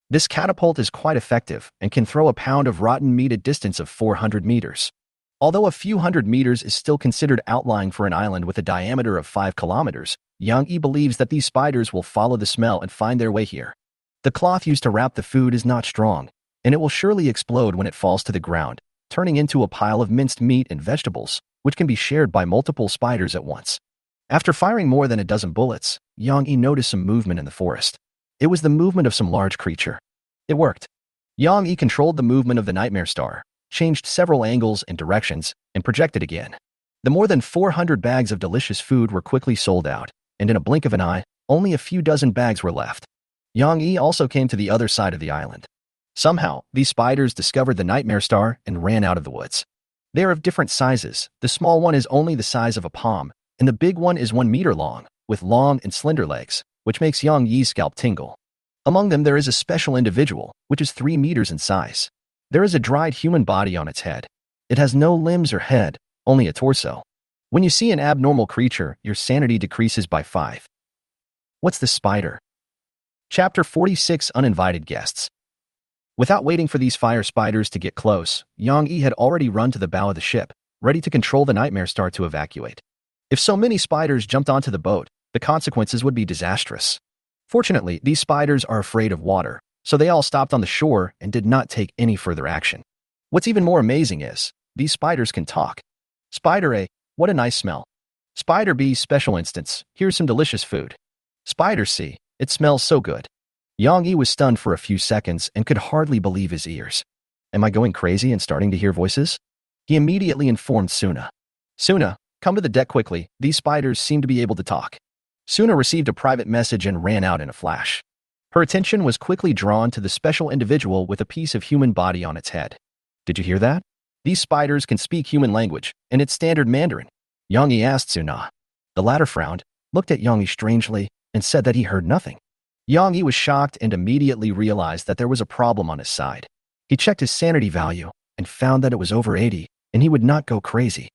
A: This catapult is quite effective and can throw a pound of rotten meat a distance of 400 meters. Although a few hundred meters is still considered outlying for an island with a diameter of 5 kilometers, Yang Yi believes that these spiders will follow the smell and find their way here. The cloth used to wrap the food is not strong, and it will surely explode when it falls to the ground, turning into a pile of minced meat and vegetables, which can be shared by multiple spiders at once. After firing more than a dozen bullets, Yang Yi noticed some movement in the forest. It was the movement of some large creature. It worked. Yang Yi controlled the movement of the nightmare star, changed several angles and directions, and projected again. The more than 400 bags of delicious food were quickly sold out, and in a blink of an eye, only a few dozen bags were left. Yang Yi also came to the other side of the island. Somehow, these spiders discovered the nightmare star and ran out of the woods. They are of different sizes. The small one is only the size of a palm, and the big one is 1 meter long, with long and slender legs, which makes Yang Yi's scalp tingle. Among them there is a special individual, which is 3 meters in size. There is a dried human body on its head. It has no limbs or head, only a torso. When you see an abnormal creature, your sanity decreases by 5. What's the spider? Chapter 46 Uninvited Guests. Without waiting for these fire spiders to get close, Yang Yi had already run to the bow of the ship, ready to control the nightmare star to evacuate. If so many spiders jumped onto the boat, the consequences would be disastrous. Fortunately, these spiders are afraid of water, so they all stopped on the shore and did not take any further action. What's even more amazing is, these spiders can talk. Spider A, what a nice smell. Spider B, special instance, here's some delicious food. Spider C, it smells so good. Yang Yi was stunned for a few seconds and could hardly believe his ears. Am I going crazy and starting to hear voices? He immediately informed Suna. Suna, come to the deck quickly, these spiders seem to be able to talk. Suna received a private message and ran out in a flash. Her attention was quickly drawn to the special individual with a piece of human body on its head. Did you hear that? These spiders can speak human language, and it's standard Mandarin. Yang Yi asked Suna. The latter frowned, looked at Yang Yi strangely, and said that he heard nothing. Yang Yi was shocked and immediately realized that there was a problem on his side. He checked his sanity value and found that it was over 80, and he would not go crazy.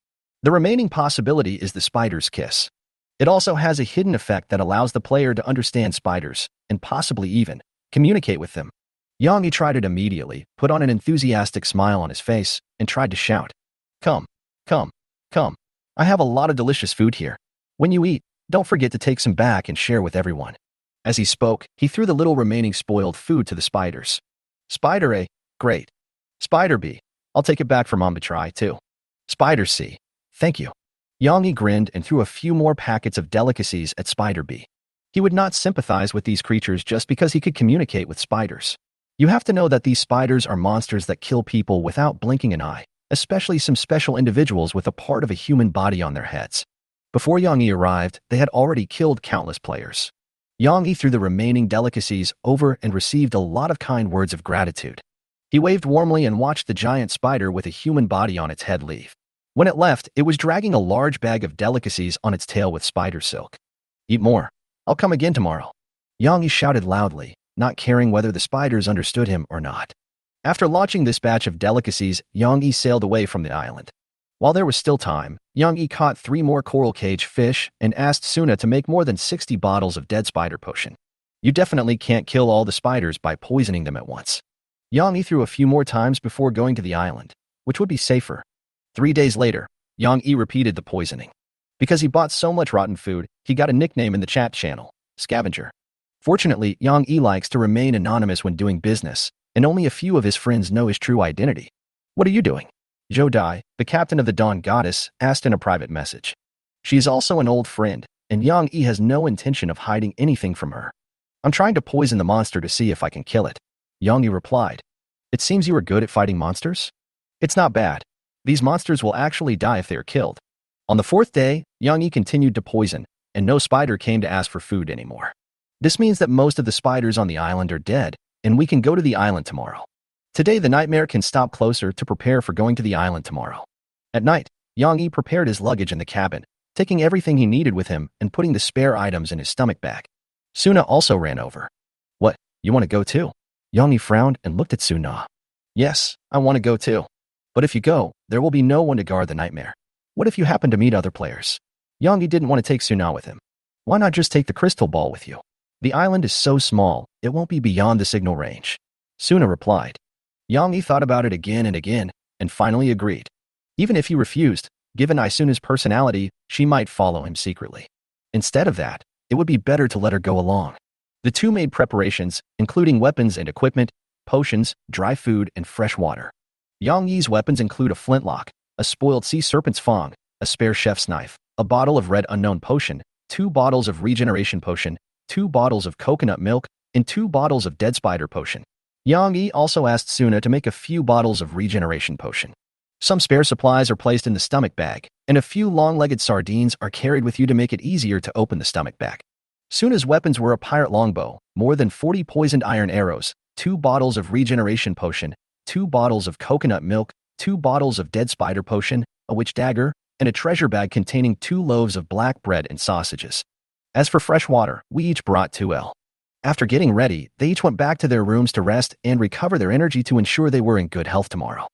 A: The remaining possibility is the spider's kiss. It also has a hidden effect that allows the player to understand spiders, and possibly even communicate with them. Yang Yi tried it immediately, put on an enthusiastic smile on his face, and tried to shout. Come, come, come. I have a lot of delicious food here. When you eat, don't forget to take some back and share with everyone. As he spoke, he threw the little remaining spoiled food to the spiders. Spider A, great. Spider B, I'll take it back for Mom to try too. Spider C, thank you. Yang Yi grinned and threw a few more packets of delicacies at Spider B. He would not sympathize with these creatures just because he could communicate with spiders. You have to know that these spiders are monsters that kill people without blinking an eye, especially some special individuals with a part of a human body on their heads. Before Yang Yi arrived, they had already killed countless players. Yang Yi threw the remaining delicacies over and received a lot of kind words of gratitude. He waved warmly and watched the giant spider with a human body on its head leave. When it left, it was dragging a large bag of delicacies on its tail with spider silk. Eat more. I'll come again tomorrow. Yang Yi shouted loudly, not caring whether the spiders understood him or not. After launching this batch of delicacies, Yang Yi sailed away from the island. While there was still time, Yang Yi caught 3 more coral cage fish and asked Suna to make more than 60 bottles of dead spider potion. You definitely can't kill all the spiders by poisoning them at once. Yang Yi threw a few more times before going to the island, which would be safer. 3 days later, Yang Yi repeated the poisoning. Because he bought so much rotten food, he got a nickname in the chat channel, Scavenger. Fortunately, Yang Yi likes to remain anonymous when doing business, and only a few of his friends know his true identity. What are you doing? Zhou Dai, the captain of the Dawn Goddess, asked in a private message. She is also an old friend, and Yang Yi has no intention of hiding anything from her. I'm trying to poison the monster to see if I can kill it. Yang Yi replied. It seems you are good at fighting monsters? It's not bad. These monsters will actually die if they are killed. On the 4th day, Yang Yi continued to poison, and no spider came to ask for food anymore. This means that most of the spiders on the island are dead, and we can go to the island tomorrow. Today the nightmare can stop closer to prepare for going to the island tomorrow. At night, Yang Yi prepared his luggage in the cabin, taking everything he needed with him and putting the spare items in his stomach bag. Suna also ran over. What, you want to go too? Yang Yi frowned and looked at Suna. Yes, I want to go too. But if you go, there will be no one to guard the nightmare. What if you happen to meet other players? Yang Yi didn't want to take Suna with him. Why not just take the crystal ball with you? The island is so small, it won't be beyond the signal range. Suna replied. Yang Yi thought about it again and again, and finally agreed. Even if he refused, given Isuna's personality, she might follow him secretly. Instead of that, it would be better to let her go along. The two made preparations, including weapons and equipment, potions, dry food, and fresh water. Yang Yi's weapons include a flintlock, a spoiled sea serpent's fang, a spare chef's knife, a bottle of red unknown potion, 2 bottles of regeneration potion, 2 bottles of coconut milk, and 2 bottles of dead spider potion. Yang Yi also asked Suna to make a few bottles of regeneration potion. Some spare supplies are placed in the stomach bag, and a few long-legged sardines are carried with you to make it easier to open the stomach bag. Suna's weapons were a pirate longbow, more than 40 poisoned iron arrows, 2 bottles of regeneration potion, 2 bottles of coconut milk, 2 bottles of dead spider potion, a witch dagger, and a treasure bag containing 2 loaves of black bread and sausages. As for fresh water, we each brought 2 L. After getting ready, they each went back to their rooms to rest and recover their energy to ensure they were in good health tomorrow.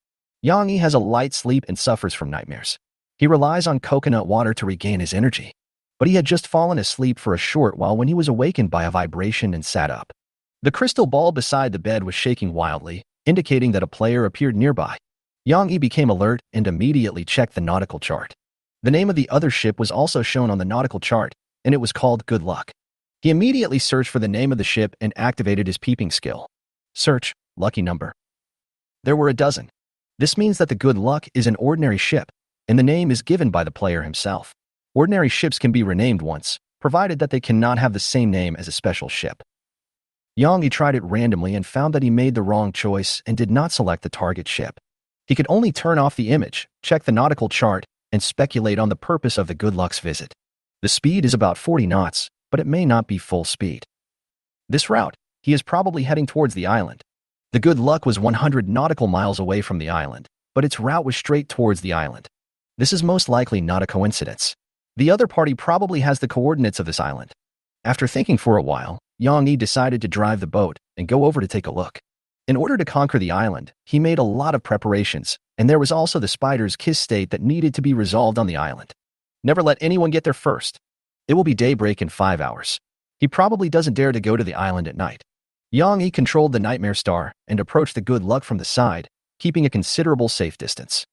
A: Yang Yi has a light sleep and suffers from nightmares. He relies on coconut water to regain his energy. But he had just fallen asleep for a short while when he was awakened by a vibration and sat up. The crystal ball beside the bed was shaking wildly, indicating that a player appeared nearby. Yang Yi became alert and immediately checked the nautical chart. The name of the other ship was also shown on the nautical chart, and it was called Good Luck. He immediately searched for the name of the ship and activated his peeping skill. Search, lucky number. There were a dozen. This means that the Good Luck is an ordinary ship, and the name is given by the player himself. Ordinary ships can be renamed once, provided that they cannot have the same name as a special ship. Yang Yi tried it randomly and found that he made the wrong choice and did not select the target ship. He could only turn off the image, check the nautical chart, and speculate on the purpose of the Good Luck's visit. The speed is about 40 knots, but it may not be full speed. This route, he is probably heading towards the island. The Good Luck was 100 nautical miles away from the island, but its route was straight towards the island. This is most likely not a coincidence. The other party probably has the coordinates of this island. After thinking for a while, Yang Yi decided to drive the boat and go over to take a look. In order to conquer the island, he made a lot of preparations, and there was also the spider's kiss state that needed to be resolved on the island. Never let anyone get there first. It will be daybreak in 5 hours. He probably doesn't dare to go to the island at night. Yang Yi controlled the Nightmare Star and approached the Good Luck from the side, keeping a considerable safe distance.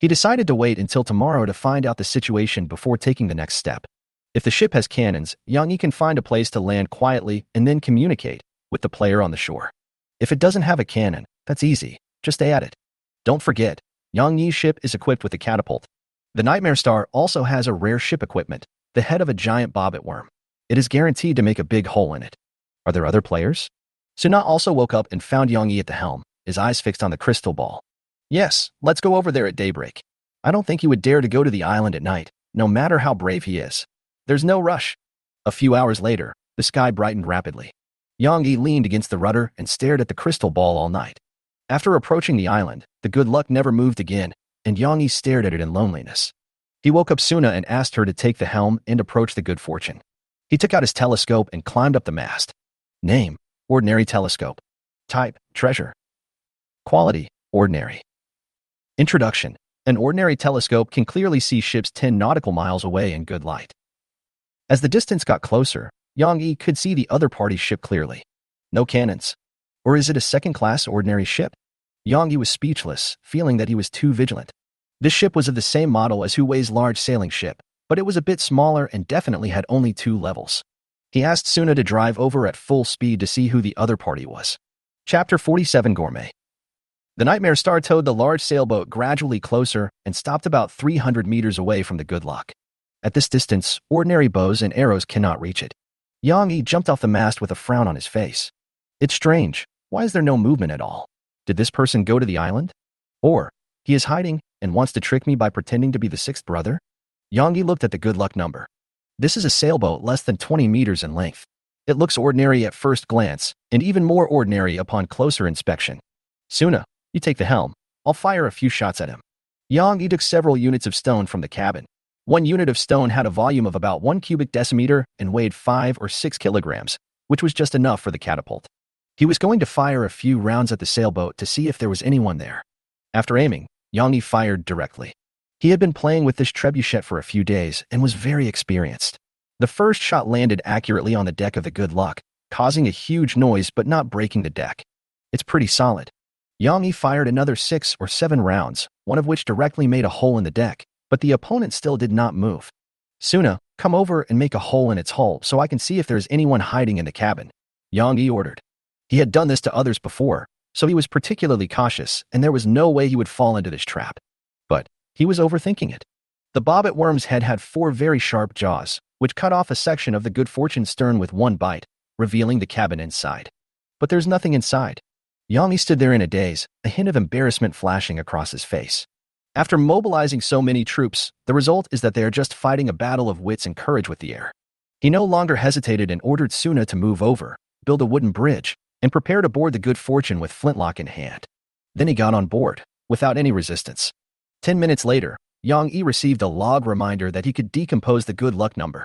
A: He decided to wait until tomorrow to find out the situation before taking the next step. If the ship has cannons, Yang Yi can find a place to land quietly and then communicate with the player on the shore. If it doesn't have a cannon, that's easy. Just stay at it. Don't forget, Yang Yi's ship is equipped with a catapult. The Nightmare Star also has a rare ship equipment, the head of a giant bobbit worm. It is guaranteed to make a big hole in it. Are there other players? Suna also woke up and found Yang Yi at the helm, his eyes fixed on the crystal ball. Yes, let's go over there at daybreak. I don't think he would dare to go to the island at night, no matter how brave he is. There's no rush. A few hours later, the sky brightened rapidly. Yang Yi leaned against the rudder and stared at the crystal ball all night. After approaching the island, the Good Luck never moved again, and Yang Yi stared at it in loneliness. He woke up Suna and asked her to take the helm and approach the Good Fortune. He took out his telescope and climbed up the mast. Name: ordinary telescope. Type: treasure. Quality: ordinary. Introduction: an ordinary telescope can clearly see ships 10 nautical miles away in good light. As the distance got closer, Yang Yi could see the other party's ship clearly. No cannons. Or is it a second-class ordinary ship? Yang Yi was speechless, feeling that he was too vigilant. This ship was of the same model as Hu Wei's large sailing ship, but it was a bit smaller and definitely had only 2 levels. He asked Suna to drive over at full speed to see who the other party was. Chapter 47 Gourmet. The Nightmare Star towed the large sailboat gradually closer and stopped about 300 meters away from the Good Luck. At this distance, ordinary bows and arrows cannot reach it. Yang Yi jumped off the mast with a frown on his face. It's strange. Why is there no movement at all? Did this person go to the island? Or, he is hiding and wants to trick me by pretending to be the 6th brother? Yang Yi looked at the Good Luck number. This is a sailboat less than 20 meters in length. It looks ordinary at first glance, and even more ordinary upon closer inspection. Suna, you take the helm. I'll fire a few shots at him. Yang Yi took several units of stone from the cabin. 1 unit of stone had a volume of about 1 cubic decimeter and weighed 5 or 6 kilograms, which was just enough for the catapult. He was going to fire a few rounds at the sailboat to see if there was anyone there. After aiming, Yang Yi fired directly. He had been playing with this trebuchet for a few days and was very experienced. The first shot landed accurately on the deck of the Good Luck, causing a huge noise but not breaking the deck. It's pretty solid. Yang Yi fired another 6 or 7 rounds, one of which directly made a hole in the deck, but the opponent still did not move. "Suna, come over and make a hole in its hull so I can see if there is anyone hiding in the cabin," Yang Yi ordered. He had done this to others before, so he was particularly cautious, and there was no way he would fall into this trap. But he was overthinking it. The bobbit worm's head had 4 very sharp jaws, which cut off a section of the good fortune stern with one bite, revealing the cabin inside. But there's nothing inside. Yang Yi stood there in a daze, a hint of embarrassment flashing across his face. After mobilizing so many troops, the result is that they are just fighting a battle of wits and courage with the air. He no longer hesitated and ordered Suna to move over, build a wooden bridge, and prepare to board the good fortune with flintlock in hand. Then he got on board, without any resistance. 10 minutes later, Yang Yi received a log reminder that he could decompose the good luck number.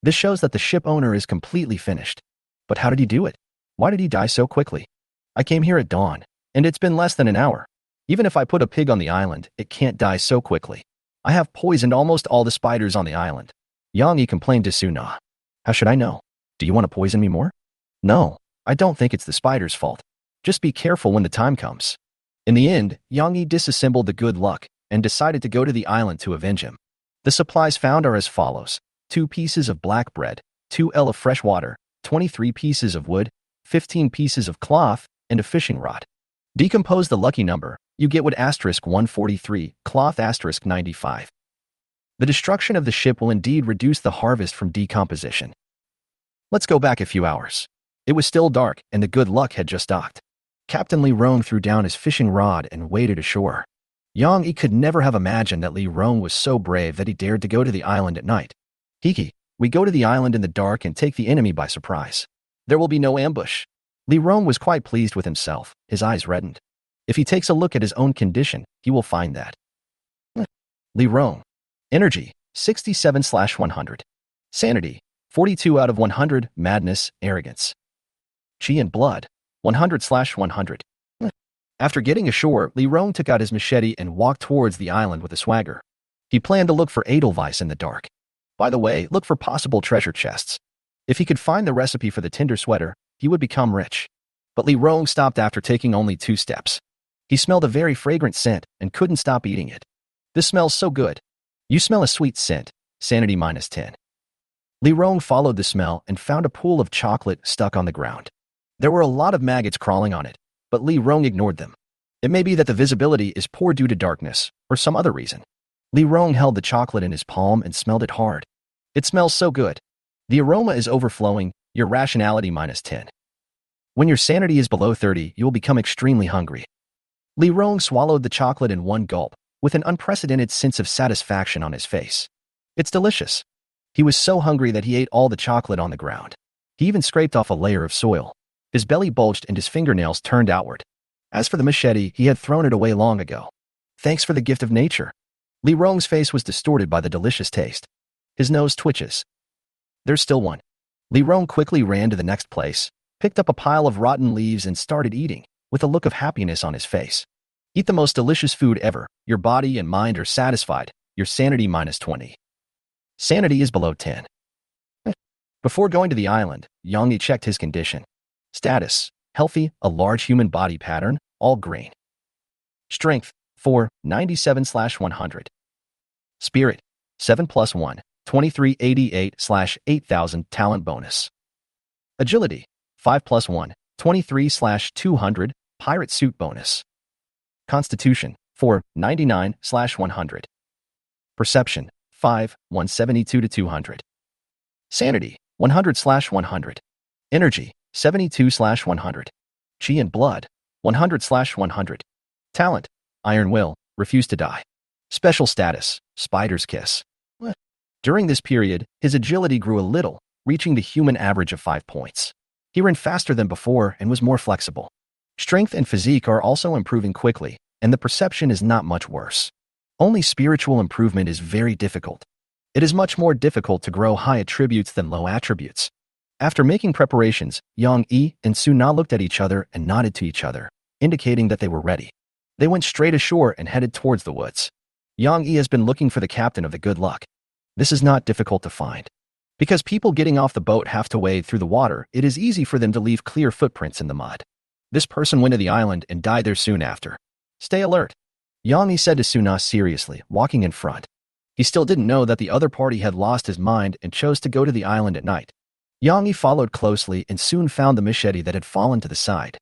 A: This shows that the ship owner is completely finished. But how did he do it? Why did he die so quickly? "I came here at dawn, and it's been less than an hour. Even if I put a pig on the island, it can't die so quickly. I have poisoned almost all the spiders on the island." Yang Yi complained to Suna. "How should I know? Do you want to poison me more?" "No, I don't think it's the spider's fault. Just be careful when the time comes." In the end, Yang Yi disassembled the good luck and decided to go to the island to avenge him. The supplies found are as follows: 2 pieces of black bread, 2 ell of fresh water, 23 pieces of wood, 15 pieces of cloth, and a fishing rod. Decompose the lucky number, you get wood *143, cloth *95. The destruction of the ship will indeed reduce the harvest from decomposition. Let's go back a few hours. It was still dark, and the good luck had just docked. Captain Li Rong threw down his fishing rod and waded ashore. Yang Yi could never have imagined that Li Rong was so brave that he dared to go to the island at night. "Hiki, we go to the island in the dark and take the enemy by surprise. There will be no ambush." Li Rong was quite pleased with himself, his eyes reddened. If he takes a look at his own condition, he will find that. Li Rong. Energy, 67/100. Sanity, 42 out of 100. Madness, arrogance. Chi and blood, 100/100. After getting ashore, Li Rong took out his machete and walked towards the island with a swagger. He planned to look for Edelweiss in the dark. By the way, look for possible treasure chests. If he could find the recipe for the tinder sweater, he would become rich. But Li Rong stopped after taking only 2 steps. He smelled a very fragrant scent and couldn't stop eating it. "This smells so good." "You smell a sweet scent." Sanity -10. Li Rong followed the smell and found a pool of chocolate stuck on the ground. There were a lot of maggots crawling on it, but Li Rong ignored them. It may be that the visibility is poor due to darkness, or some other reason. Li Rong held the chocolate in his palm and smelled it hard. "It smells so good. The aroma is overflowing, your rationality -10. When your sanity is below 30, you will become extremely hungry." Li Rong swallowed the chocolate in one gulp, with an unprecedented sense of satisfaction on his face. "It's delicious." He was so hungry that he ate all the chocolate on the ground. He even scraped off a layer of soil. His belly bulged and his fingernails turned outward. As for the machete, he had thrown it away long ago. "Thanks for the gift of nature." Li Rong's face was distorted by the delicious taste. His nose twitches. "There's still one." Li Rong quickly ran to the next place, picked up a pile of rotten leaves and started eating, with a look of happiness on his face. "Eat the most delicious food ever. Your body and mind are satisfied. Your sanity -20. Sanity is below 10. Before going to the island, Yang Yi checked his condition. Status: healthy, a large human body pattern, all green. Strength: 4, 97/100. Spirit: 7+1, 2388/8000 talent bonus. Agility: 5+1, 23/200 pirate suit bonus. Constitution: 4, 99/100. Perception: 5, 172/200. Sanity: 100/100. Energy: 72/100. Chi and blood: 100/100. Talent: Iron Will, refuse to die. Special status: Spider's Kiss. During this period, his agility grew a little, reaching the human average of 5 points. He ran faster than before and was more flexible. Strength and physique are also improving quickly, and the perception is not much worse. Only spiritual improvement is very difficult. It is much more difficult to grow high attributes than low attributes. After making preparations, Yang Yi and Suna looked at each other and nodded to each other, indicating that they were ready. They went straight ashore and headed towards the woods. Yang Yi has been looking for the captain of the good luck. This is not difficult to find. Because people getting off the boat have to wade through the water, it is easy for them to leave clear footprints in the mud. This person went to the island and died there soon after. Stay alert. Yang Yi said to Suna seriously, walking in front. He still didn't know that the other party had lost his mind and chose to go to the island at night. Yang Yi followed closely and soon found the machete that had fallen to the side.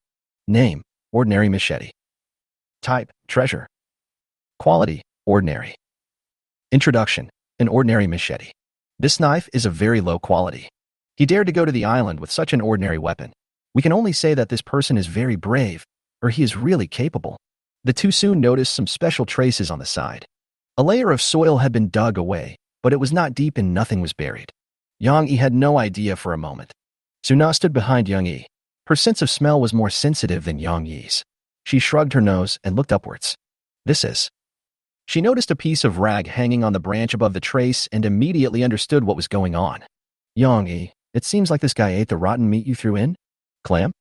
A: Name: ordinary machete. Type: treasure. Quality: ordinary. Introduction: an ordinary machete. This knife is of very low quality. He dared to go to the island with such an ordinary weapon. We can only say that this person is very brave, or he is really capable. The two soon noticed some special traces on the side. A layer of soil had been dug away, but it was not deep and nothing was buried. Yang Yi had no idea for a moment. Suna stood behind Yang Yi. Her sense of smell was more sensitive than Yang Yi's. She shrugged her nose and looked upwards. This is. She noticed a piece of rag hanging on the branch above the trace and immediately understood what was going on. Yang Yi, it seems like this guy ate the rotten meat you threw in? Clam?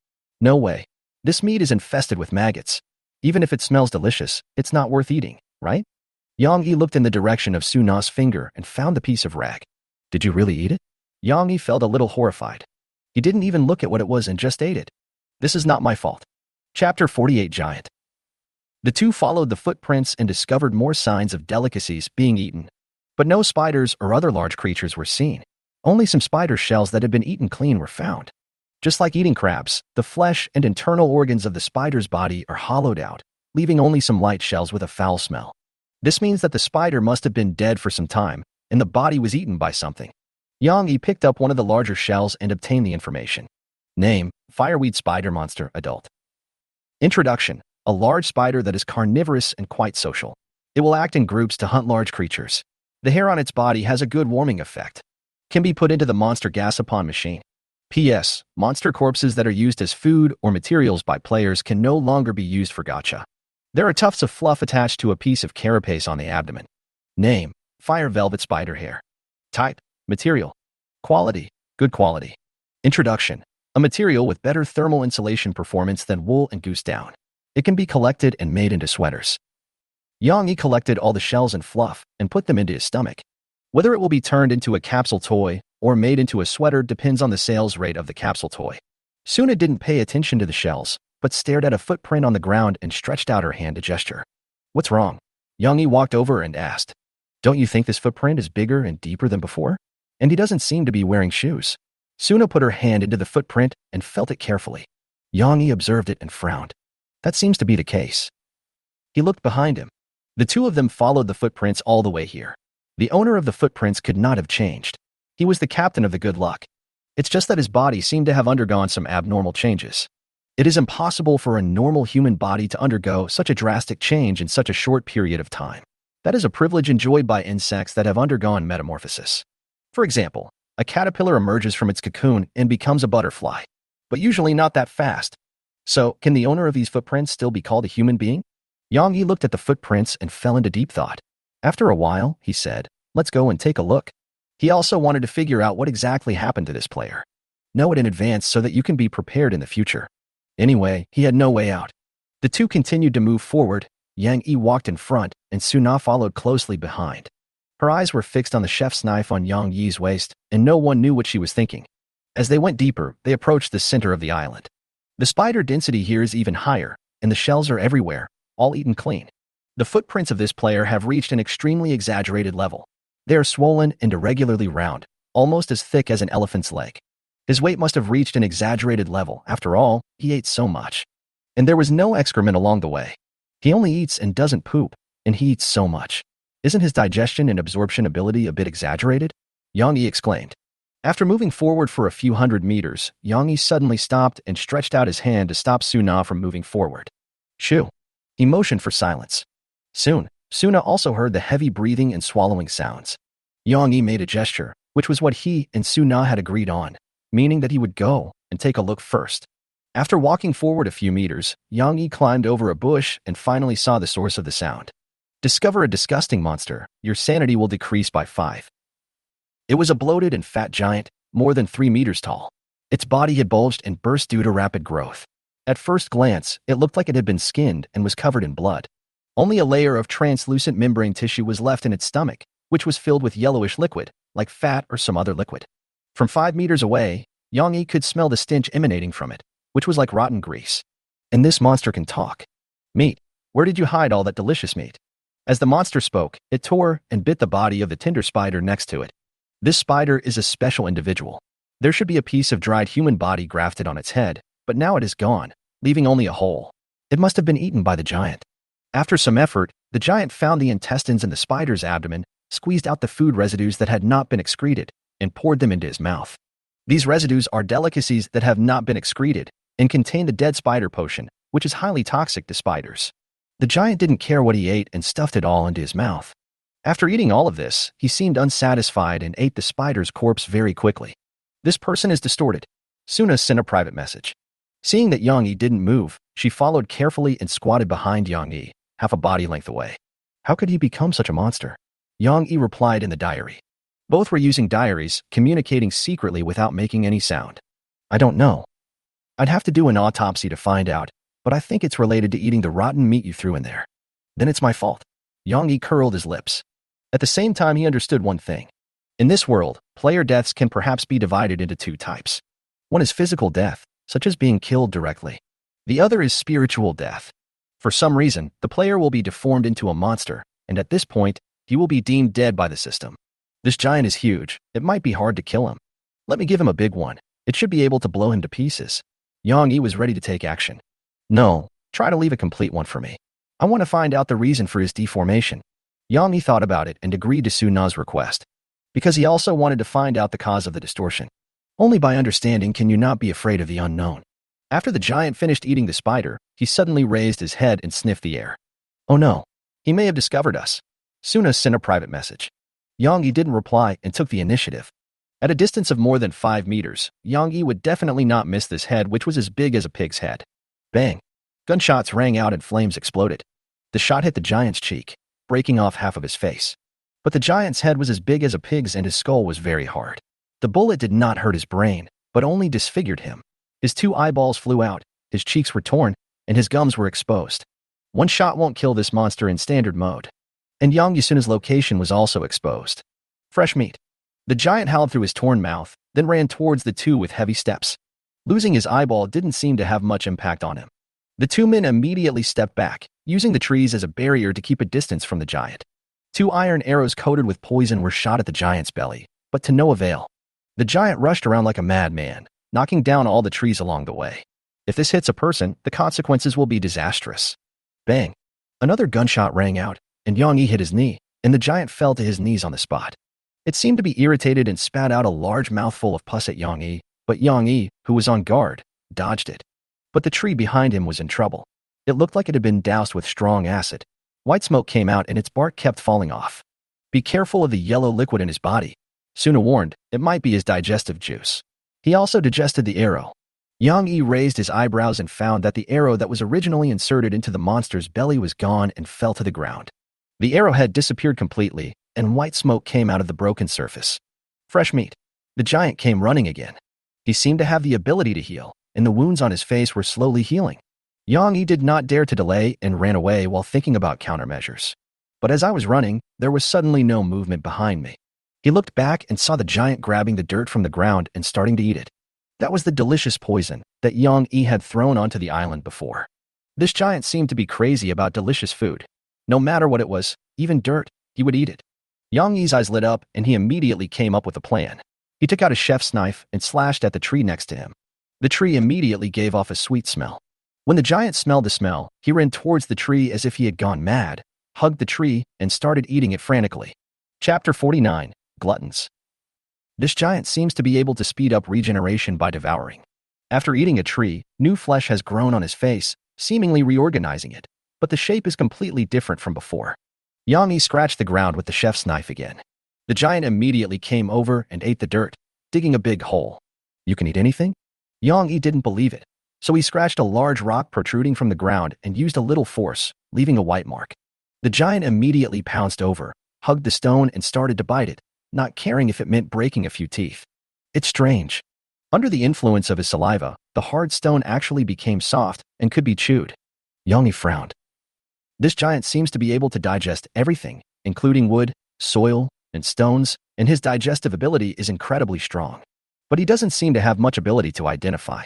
A: No way. This meat is infested with maggots. Even if it smells delicious, it's not worth eating, right? Yang Yi looked in the direction of Suna's finger and found the piece of rag. Did you really eat it? Yang Yi felt a little horrified. He didn't even look at what it was and just ate it. This is not my fault. Chapter 48 Giant. The two followed the footprints and discovered more signs of delicacies being eaten. But no spiders or other large creatures were seen. Only some spider shells that had been eaten clean were found. Just like eating crabs, the flesh and internal organs of the spider's body are hollowed out, leaving only some light shells with a foul smell. This means that the spider must have been dead for some time, and the body was eaten by something. Yang Yi picked up one of the larger shells and obtained the information. Name: fireweed spider monster, adult. Introduction: a large spider that is carnivorous and quite social. It will act in groups to hunt large creatures. The hair on its body has a good warming effect. Can be put into the monster gas upon machine. P.S. Monster corpses that are used as food or materials by players can no longer be used for gacha. There are tufts of fluff attached to a piece of carapace on the abdomen. Name: fire velvet spider hair. Type: material. Quality: good quality. Introduction: a material with better thermal insulation performance than wool and goose down. It can be collected and made into sweaters. Yang Yi collected all the shells and fluff and put them into his stomach. Whether it will be turned into a capsule toy or made into a sweater depends on the sales rate of the capsule toy. Suna didn't pay attention to the shells, but stared at a footprint on the ground and stretched out her hand to gesture. What's wrong? Yang Yi walked over and asked. Don't you think this footprint is bigger and deeper than before? And he doesn't seem to be wearing shoes. Suna put her hand into the footprint and felt it carefully. Yang Yi observed it and frowned. That seems to be the case. He looked behind him. The two of them followed the footprints all the way here. The owner of the footprints could not have changed. He was the captain of the Good Luck. It's just that his body seemed to have undergone some abnormal changes. It is impossible for a normal human body to undergo such a drastic change in such a short period of time. That is a privilege enjoyed by insects that have undergone metamorphosis. For example, a caterpillar emerges from its cocoon and becomes a butterfly, but usually not that fast. So, can the owner of these footprints still be called a human being? Yang Yi looked at the footprints and fell into deep thought. After a while, he said, let's go and take a look. He also wanted to figure out what exactly happened to this player. Know it in advance so that you can be prepared in the future. Anyway, he had no way out. The two continued to move forward. Yang Yi walked in front, and Suna followed closely behind. Her eyes were fixed on the chef's knife on Yang Yi's waist, and no one knew what she was thinking. As they went deeper, they approached the center of the island. The spider density here is even higher, and the shells are everywhere, all eaten clean. The footprints of this player have reached an extremely exaggerated level. They are swollen and irregularly round, almost as thick as an elephant's leg. His weight must have reached an exaggerated level. After all, he ate so much. And there was no excrement along the way. He only eats and doesn't poop, and he eats so much. Isn't his digestion and absorption ability a bit exaggerated? Yang Yi exclaimed. After moving forward for a few hundred meters, Yang Yi suddenly stopped and stretched out his hand to stop Suna from moving forward. Shoo! He motioned for silence. Soon, Suna also heard the heavy breathing and swallowing sounds. Yang Yi made a gesture, which was what he and Suna had agreed on, meaning that he would go and take a look first. After walking forward a few meters, Yang Yi climbed over a bush and finally saw the source of the sound. Discover a disgusting monster, your sanity will decrease by 5. It was a bloated and fat giant, more than 3 meters tall. Its body had bulged and burst due to rapid growth. At first glance, it looked like it had been skinned and was covered in blood. Only a layer of translucent membrane tissue was left in its stomach, which was filled with yellowish liquid, like fat or some other liquid. From 5 meters away, Yang Yi could smell the stench emanating from it, which was like rotten grease. And this monster can talk. Meat. Where did you hide all that delicious meat? As the monster spoke, it tore and bit the body of the tinder spider next to it. This spider is a special individual. There should be a piece of dried human body grafted on its head, but now it is gone, leaving only a hole. It must have been eaten by the giant. After some effort, the giant found the intestines in the spider's abdomen, squeezed out the food residues that had not been excreted, and poured them into his mouth. These residues are delicacies that have not been excreted and contain the dead spider potion, which is highly toxic to spiders. The giant didn't care what he ate and stuffed it all into his mouth. After eating all of this, he seemed unsatisfied and ate the spider's corpse very quickly. This person is distorted. Suna sent a private message. Seeing that Yang Yi didn't move, she followed carefully and squatted behind Yang Yi, half a body length away. How could he become such a monster? Yang Yi replied in the diary. Both were using diaries, communicating secretly without making any sound. I don't know. I'd have to do an autopsy to find out, but I think it's related to eating the rotten meat you threw in there. Then it's my fault. Yang Yi curled his lips. At the same time, he understood one thing. In this world, player deaths can perhaps be divided into two types. One is physical death, such as being killed directly. The other is spiritual death. For some reason, the player will be deformed into a monster, and at this point, he will be deemed dead by the system. This giant is huge. It might be hard to kill him. Let me give him a big one. It should be able to blow him to pieces. Yang Yi was ready to take action. No, try to leave a complete one for me. I want to find out the reason for his deformation. Yang Yi thought about it and agreed to Suna's request, because he also wanted to find out the cause of the distortion. Only by understanding can you not be afraid of the unknown. After the giant finished eating the spider, he suddenly raised his head and sniffed the air. Oh no, he may have discovered us. Suna sent a private message. Yang Yi didn't reply and took the initiative. At a distance of more than 5 meters, Yang Yi would definitely not miss this head, which was as big as a pig's head. Bang! Gunshots rang out and flames exploded. The shot hit the giant's cheek, breaking off half of his face. But the giant's head was as big as a pig's and his skull was very hard. The bullet did not hurt his brain, but only disfigured him. His 2 eyeballs flew out, his cheeks were torn, and his gums were exposed. One shot won't kill this monster in standard mode. And Yang Yasuna's location was also exposed. Fresh meat. The giant howled through his torn mouth, then ran towards the two with heavy steps. Losing his eyeball didn't seem to have much impact on him. The 2 men immediately stepped back, using the trees as a barrier to keep a distance from the giant. 2 iron arrows coated with poison were shot at the giant's belly, but to no avail. The giant rushed around like a madman, knocking down all the trees along the way. If this hits a person, the consequences will be disastrous. Bang! Another gunshot rang out, and Yang Yi hit his knee, and the giant fell to his knees on the spot. It seemed to be irritated and spat out a large mouthful of pus at Yang Yi, but Yang Yi, who was on guard, dodged it. But the tree behind him was in trouble. It looked like it had been doused with strong acid. White smoke came out and its bark kept falling off. Be careful of the yellow liquid in his body. Suna warned, it might be his digestive juice. He also digested the arrow. Yang Yi raised his eyebrows and found that the arrow that was originally inserted into the monster's belly was gone and fell to the ground. The arrowhead disappeared completely, and white smoke came out of the broken surface. Fresh meat. The giant came running again. He seemed to have the ability to heal, and the wounds on his face were slowly healing. Yang Yi did not dare to delay and ran away while thinking about countermeasures. But as I was running, there was suddenly no movement behind me. He looked back and saw the giant grabbing the dirt from the ground and starting to eat it. That was the delicious poison that Yang Yi had thrown onto the island before. This giant seemed to be crazy about delicious food. No matter what it was, even dirt, he would eat it. Yang Yi's eyes lit up and he immediately came up with a plan. He took out a chef's knife and slashed at the tree next to him. The tree immediately gave off a sweet smell. When the giant smelled the smell, he ran towards the tree as if he had gone mad, hugged the tree, and started eating it frantically. Chapter 49, Gluttons. This giant seems to be able to speed up regeneration by devouring. After eating a tree, new flesh has grown on his face, seemingly reorganizing it, but the shape is completely different from before. Yang Yi scratched the ground with the chef's knife again. The giant immediately came over and ate the dirt, digging a big hole. You can eat anything? Yang Yi didn't believe it, so he scratched a large rock protruding from the ground and used a little force, leaving a white mark. The giant immediately pounced over, hugged the stone and started to bite it, not caring if it meant breaking a few teeth. It's strange. Under the influence of his saliva, the hard stone actually became soft and could be chewed. Yang Yi frowned. This giant seems to be able to digest everything, including wood, soil, and stones, and his digestive ability is incredibly strong. But he doesn't seem to have much ability to identify.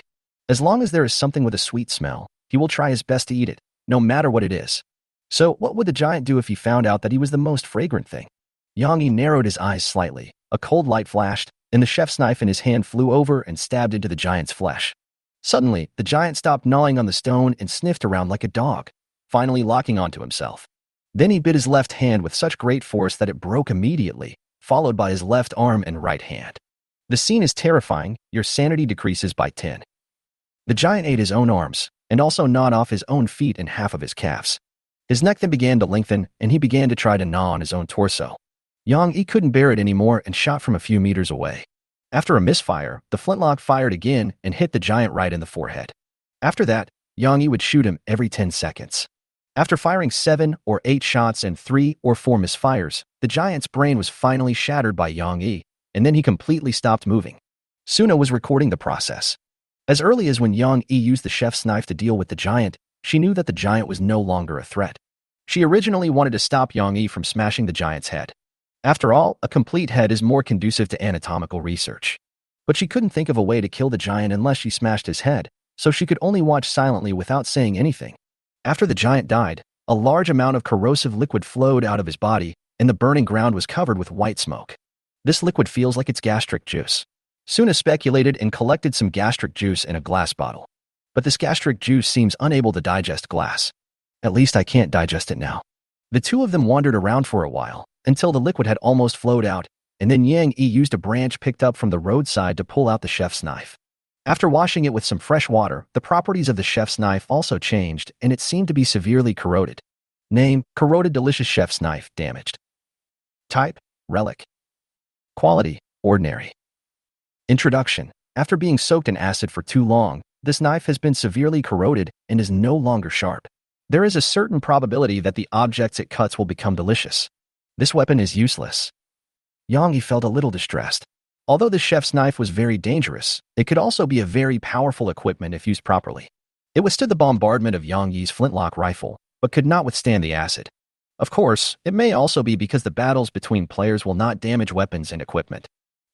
A: As long as there is something with a sweet smell, he will try his best to eat it, no matter what it is. So what would the giant do if he found out that he was the most fragrant thing? Yang Yi narrowed his eyes slightly. A cold light flashed, and the chef's knife in his hand flew over and stabbed into the giant's flesh. Suddenly, the giant stopped gnawing on the stone and sniffed around like a dog, finally locking onto himself. Then he bit his left hand with such great force that it broke immediately, followed by his left arm and right hand. The scene is terrifying. Your sanity decreases by 10. The giant ate his own arms, and also gnawed off his own feet and half of his calves. His neck then began to lengthen, and he began to try to gnaw on his own torso. Yang Yi couldn't bear it anymore and shot from a few meters away. After a misfire, the flintlock fired again and hit the giant right in the forehead. After that, Yang Yi would shoot him every 10 seconds. After firing 7 or 8 shots and 3 or 4 misfires, the giant's brain was finally shattered by Yang Yi, and then he completely stopped moving. Suna was recording the process. As early as when Yang Yi used the chef's knife to deal with the giant, she knew that the giant was no longer a threat. She originally wanted to stop Yang Yi from smashing the giant's head. After all, a complete head is more conducive to anatomical research. But she couldn't think of a way to kill the giant unless she smashed his head, so she could only watch silently without saying anything. After the giant died, a large amount of corrosive liquid flowed out of his body, and the burning ground was covered with white smoke. This liquid feels like it's gastric juice. Suna speculated and collected some gastric juice in a glass bottle. But this gastric juice seems unable to digest glass. At least I can't digest it now. The two of them wandered around for a while, until the liquid had almost flowed out, and then Yang Yi used a branch picked up from the roadside to pull out the chef's knife. After washing it with some fresh water, the properties of the chef's knife also changed, and it seemed to be severely corroded. Name: corroded delicious chef's knife, damaged. Type: relic. Quality: ordinary. Introduction: after being soaked in acid for too long, this knife has been severely corroded and is no longer sharp. There is a certain probability that the objects it cuts will become delicious. This weapon is useless. Yang Yi felt a little distressed. Although the chef's knife was very dangerous, it could also be a very powerful equipment if used properly. It withstood the bombardment of Yang Yi's flintlock rifle, but could not withstand the acid. Of course, it may also be because the battles between players will not damage weapons and equipment.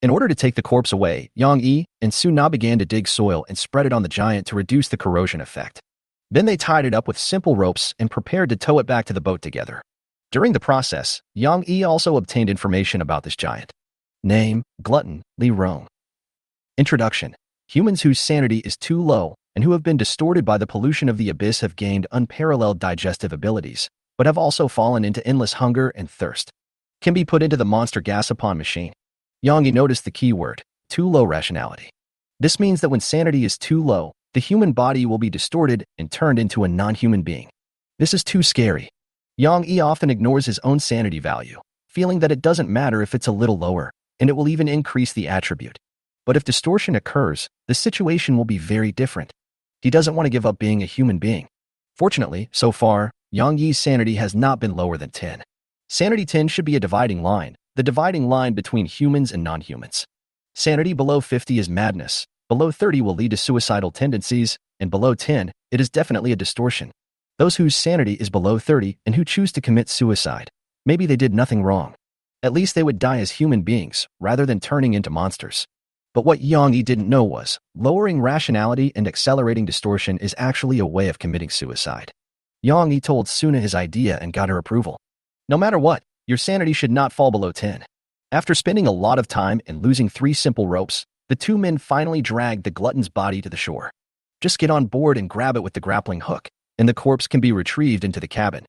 A: In order to take the corpse away, Yang Yi and Suna began to dig soil and spread it on the giant to reduce the corrosion effect. Then they tied it up with simple ropes and prepared to tow it back to the boat together. During the process, Yang Yi also obtained information about this giant. Name: Glutton, Li Rong. Introduction: humans whose sanity is too low and who have been distorted by the pollution of the abyss have gained unparalleled digestive abilities, but have also fallen into endless hunger and thirst. Can be put into the monster gasapon machine. Yang Yi noticed the key word: too low rationality. This means that when sanity is too low, the human body will be distorted and turned into a non-human being. This is too scary. Yang Yi often ignores his own sanity value, feeling that it doesn't matter if it's a little lower, and it will even increase the attribute. But if distortion occurs, the situation will be very different. He doesn't want to give up being a human being. Fortunately, so far, Yang Yi's sanity has not been lower than 10. Sanity 10 should be a dividing line, the dividing line between humans and non-humans. Sanity below 50 is madness, below 30 will lead to suicidal tendencies, and below 10, it is definitely a distortion. Those whose sanity is below 30 and who choose to commit suicide, maybe they did nothing wrong. At least they would die as human beings, rather than turning into monsters. But what Yang Yi didn't know was, lowering rationality and accelerating distortion is actually a way of committing suicide. Yang Yi told Suna his idea and got her approval. No matter what, your sanity should not fall below 10. After spending a lot of time and losing 3 simple ropes, the two men finally dragged the glutton's body to the shore. Just get on board and grab it with the grappling hook, and the corpse can be retrieved into the cabin.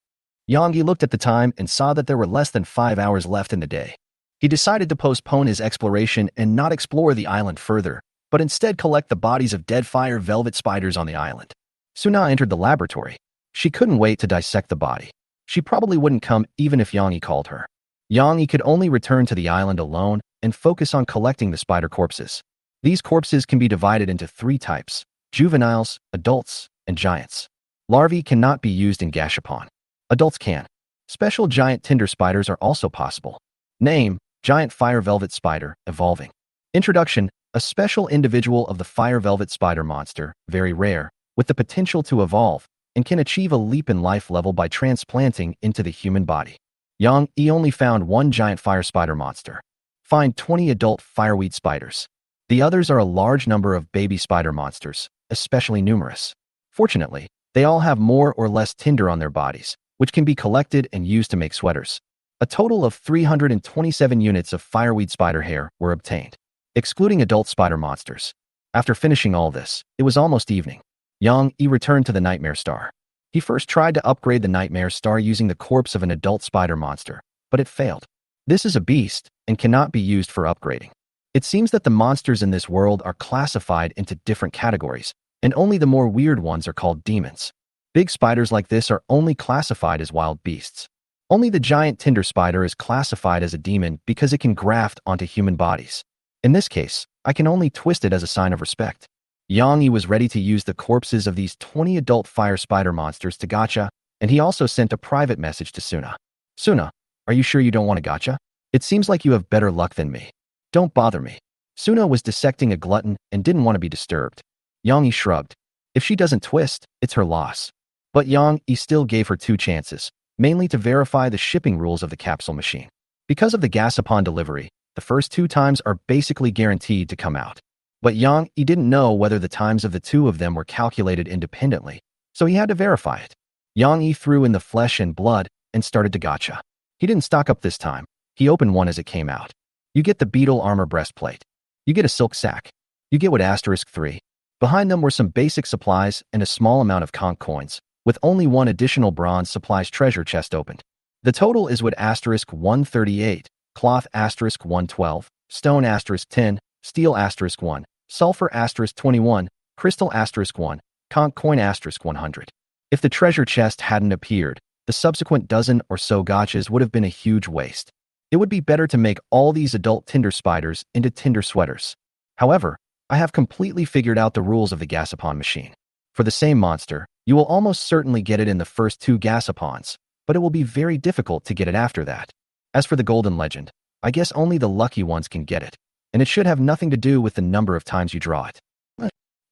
A: Yang Yi looked at the time and saw that there were less than 5 hours left in the day. He decided to postpone his exploration and not explore the island further, but instead collect the bodies of dead fire velvet spiders on the island. Suna entered the laboratory. She couldn't wait to dissect the body. She probably wouldn't come even if Yang Yi called her. Yang Yi could only return to the island alone and focus on collecting the spider corpses. These corpses can be divided into 3 types: juveniles, adults, and giants. Larvae cannot be used in gashapon. Adults can. Special giant tinder spiders are also possible. Name: giant fire velvet spider, evolving. Introduction: a special individual of the fire velvet spider monster, very rare, with the potential to evolve, and can achieve a leap in life level by transplanting into the human body. Yang Yi only found 1 giant fire spider monster. Find 20 adult fireweed spiders. The others are a large number of baby spider monsters, especially numerous. Fortunately, they all have more or less tinder on their bodies, which can be collected and used to make sweaters. A total of 327 units of fireweed spider hair were obtained, excluding adult spider monsters. After finishing all this, it was almost evening. Yang Yi returned to the Nightmare Star. He first tried to upgrade the Nightmare Star using the corpse of an adult spider monster, but it failed. This is a beast and cannot be used for upgrading. It seems that the monsters in this world are classified into different categories, and only the more weird ones are called demons. Big spiders like this are only classified as wild beasts. Only the giant tinder spider is classified as a demon because it can graft onto human bodies. In this case, I can only twist it as a sign of respect. Yang Yi was ready to use the corpses of these 20 adult fire spider monsters to gacha, and he also sent a private message to Suna. Suna, are you sure you don't want to gacha? It seems like you have better luck than me. Don't bother me. Suna was dissecting a glutton and didn't want to be disturbed. Yang Yi shrugged. If she doesn't twist, it's her loss. But Yang Yi still gave her 2 chances, mainly to verify the shipping rules of the capsule machine. Because of the gas upon delivery, the first 2 times are basically guaranteed to come out. But Yang Yi didn't know whether the times of the 2 of them were calculated independently, so he had to verify it. Yang Yi threw in the flesh and blood and started to gacha. He didn't stock up this time. He opened one as it came out. You get the beetle armor breastplate. You get a silk sack. You get what *3. Behind them were some basic supplies and a small amount of conch coins, with only 1 additional bronze supplies treasure chest opened. The total is what *138, cloth *112, stone *10, steel *1, sulfur *21, crystal *1, conch coin *100. If the treasure chest hadn't appeared, the subsequent dozen or so gachas would have been a huge waste. It would be better to make all these adult tinder spiders into tinder sweaters. However, I have completely figured out the rules of the gasapon machine. For the same monster, you will almost certainly get it in the first 2 gasapons, but it will be very difficult to get it after that. As for the golden legend, I guess only the lucky ones can get it, and it should have nothing to do with the number of times you draw it.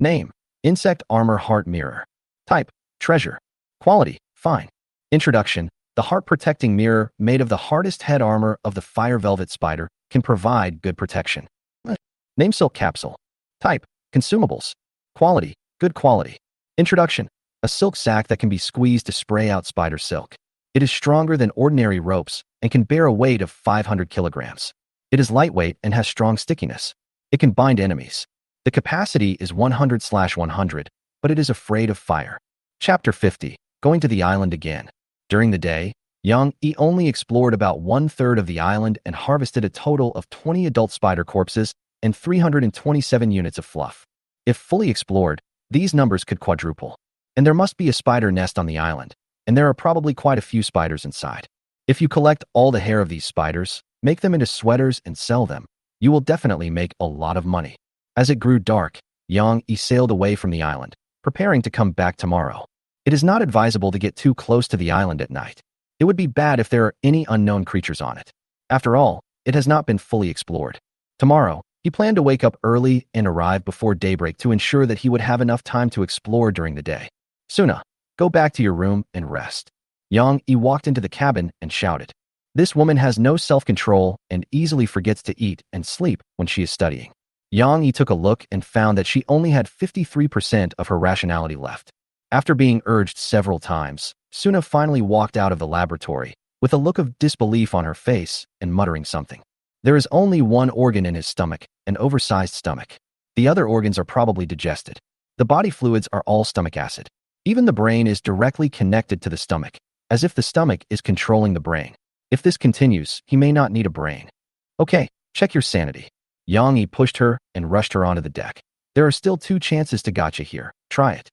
A: Name: Insect Armor Heart Mirror. Type: Treasure. Quality: Fine. Introduction: The heart-protecting mirror, made of the hardest head armor of the fire velvet spider, can provide good protection. Name: Silk Capsule. Type: Consumables. Quality: Good quality. Introduction: A silk sack that can be squeezed to spray out spider silk. It is stronger than ordinary ropes and can bear a weight of 500 kilograms. It is lightweight and has strong stickiness. It can bind enemies. The capacity is 100/100, but it is afraid of fire. Chapter 50. Going to the island again. During the day, Yang Yi only explored about 1/3 of the island and harvested a total of 20 adult spider corpses and 327 units of fluff. If fully explored, these numbers could quadruple. And there must be a spider nest on the island, and there are probably quite a few spiders inside. If you collect all the hair of these spiders, make them into sweaters and sell them, you will definitely make a lot of money. As it grew dark, Yang Yi sailed away from the island, preparing to come back tomorrow. It is not advisable to get too close to the island at night. It would be bad if there are any unknown creatures on it. After all, it has not been fully explored. Tomorrow, he planned to wake up early and arrive before daybreak to ensure that he would have enough time to explore during the day. Suna, go back to your room and rest. Yang Yi walked into the cabin and shouted. This woman has no self-control and easily forgets to eat and sleep when she is studying. Yang Yi took a look and found that she only had 53% of her rationality left. After being urged several times, Suna finally walked out of the laboratory with a look of disbelief on her face and muttering something. There is only 1 organ in his stomach, an oversized stomach. The other organs are probably digested. The body fluids are all stomach acid. Even the brain is directly connected to the stomach, as if the stomach is controlling the brain. If this continues, he may not need a brain. Okay, check your sanity. Yang Yi pushed her and rushed her onto the deck. There are still 2 chances to gacha here. Try it.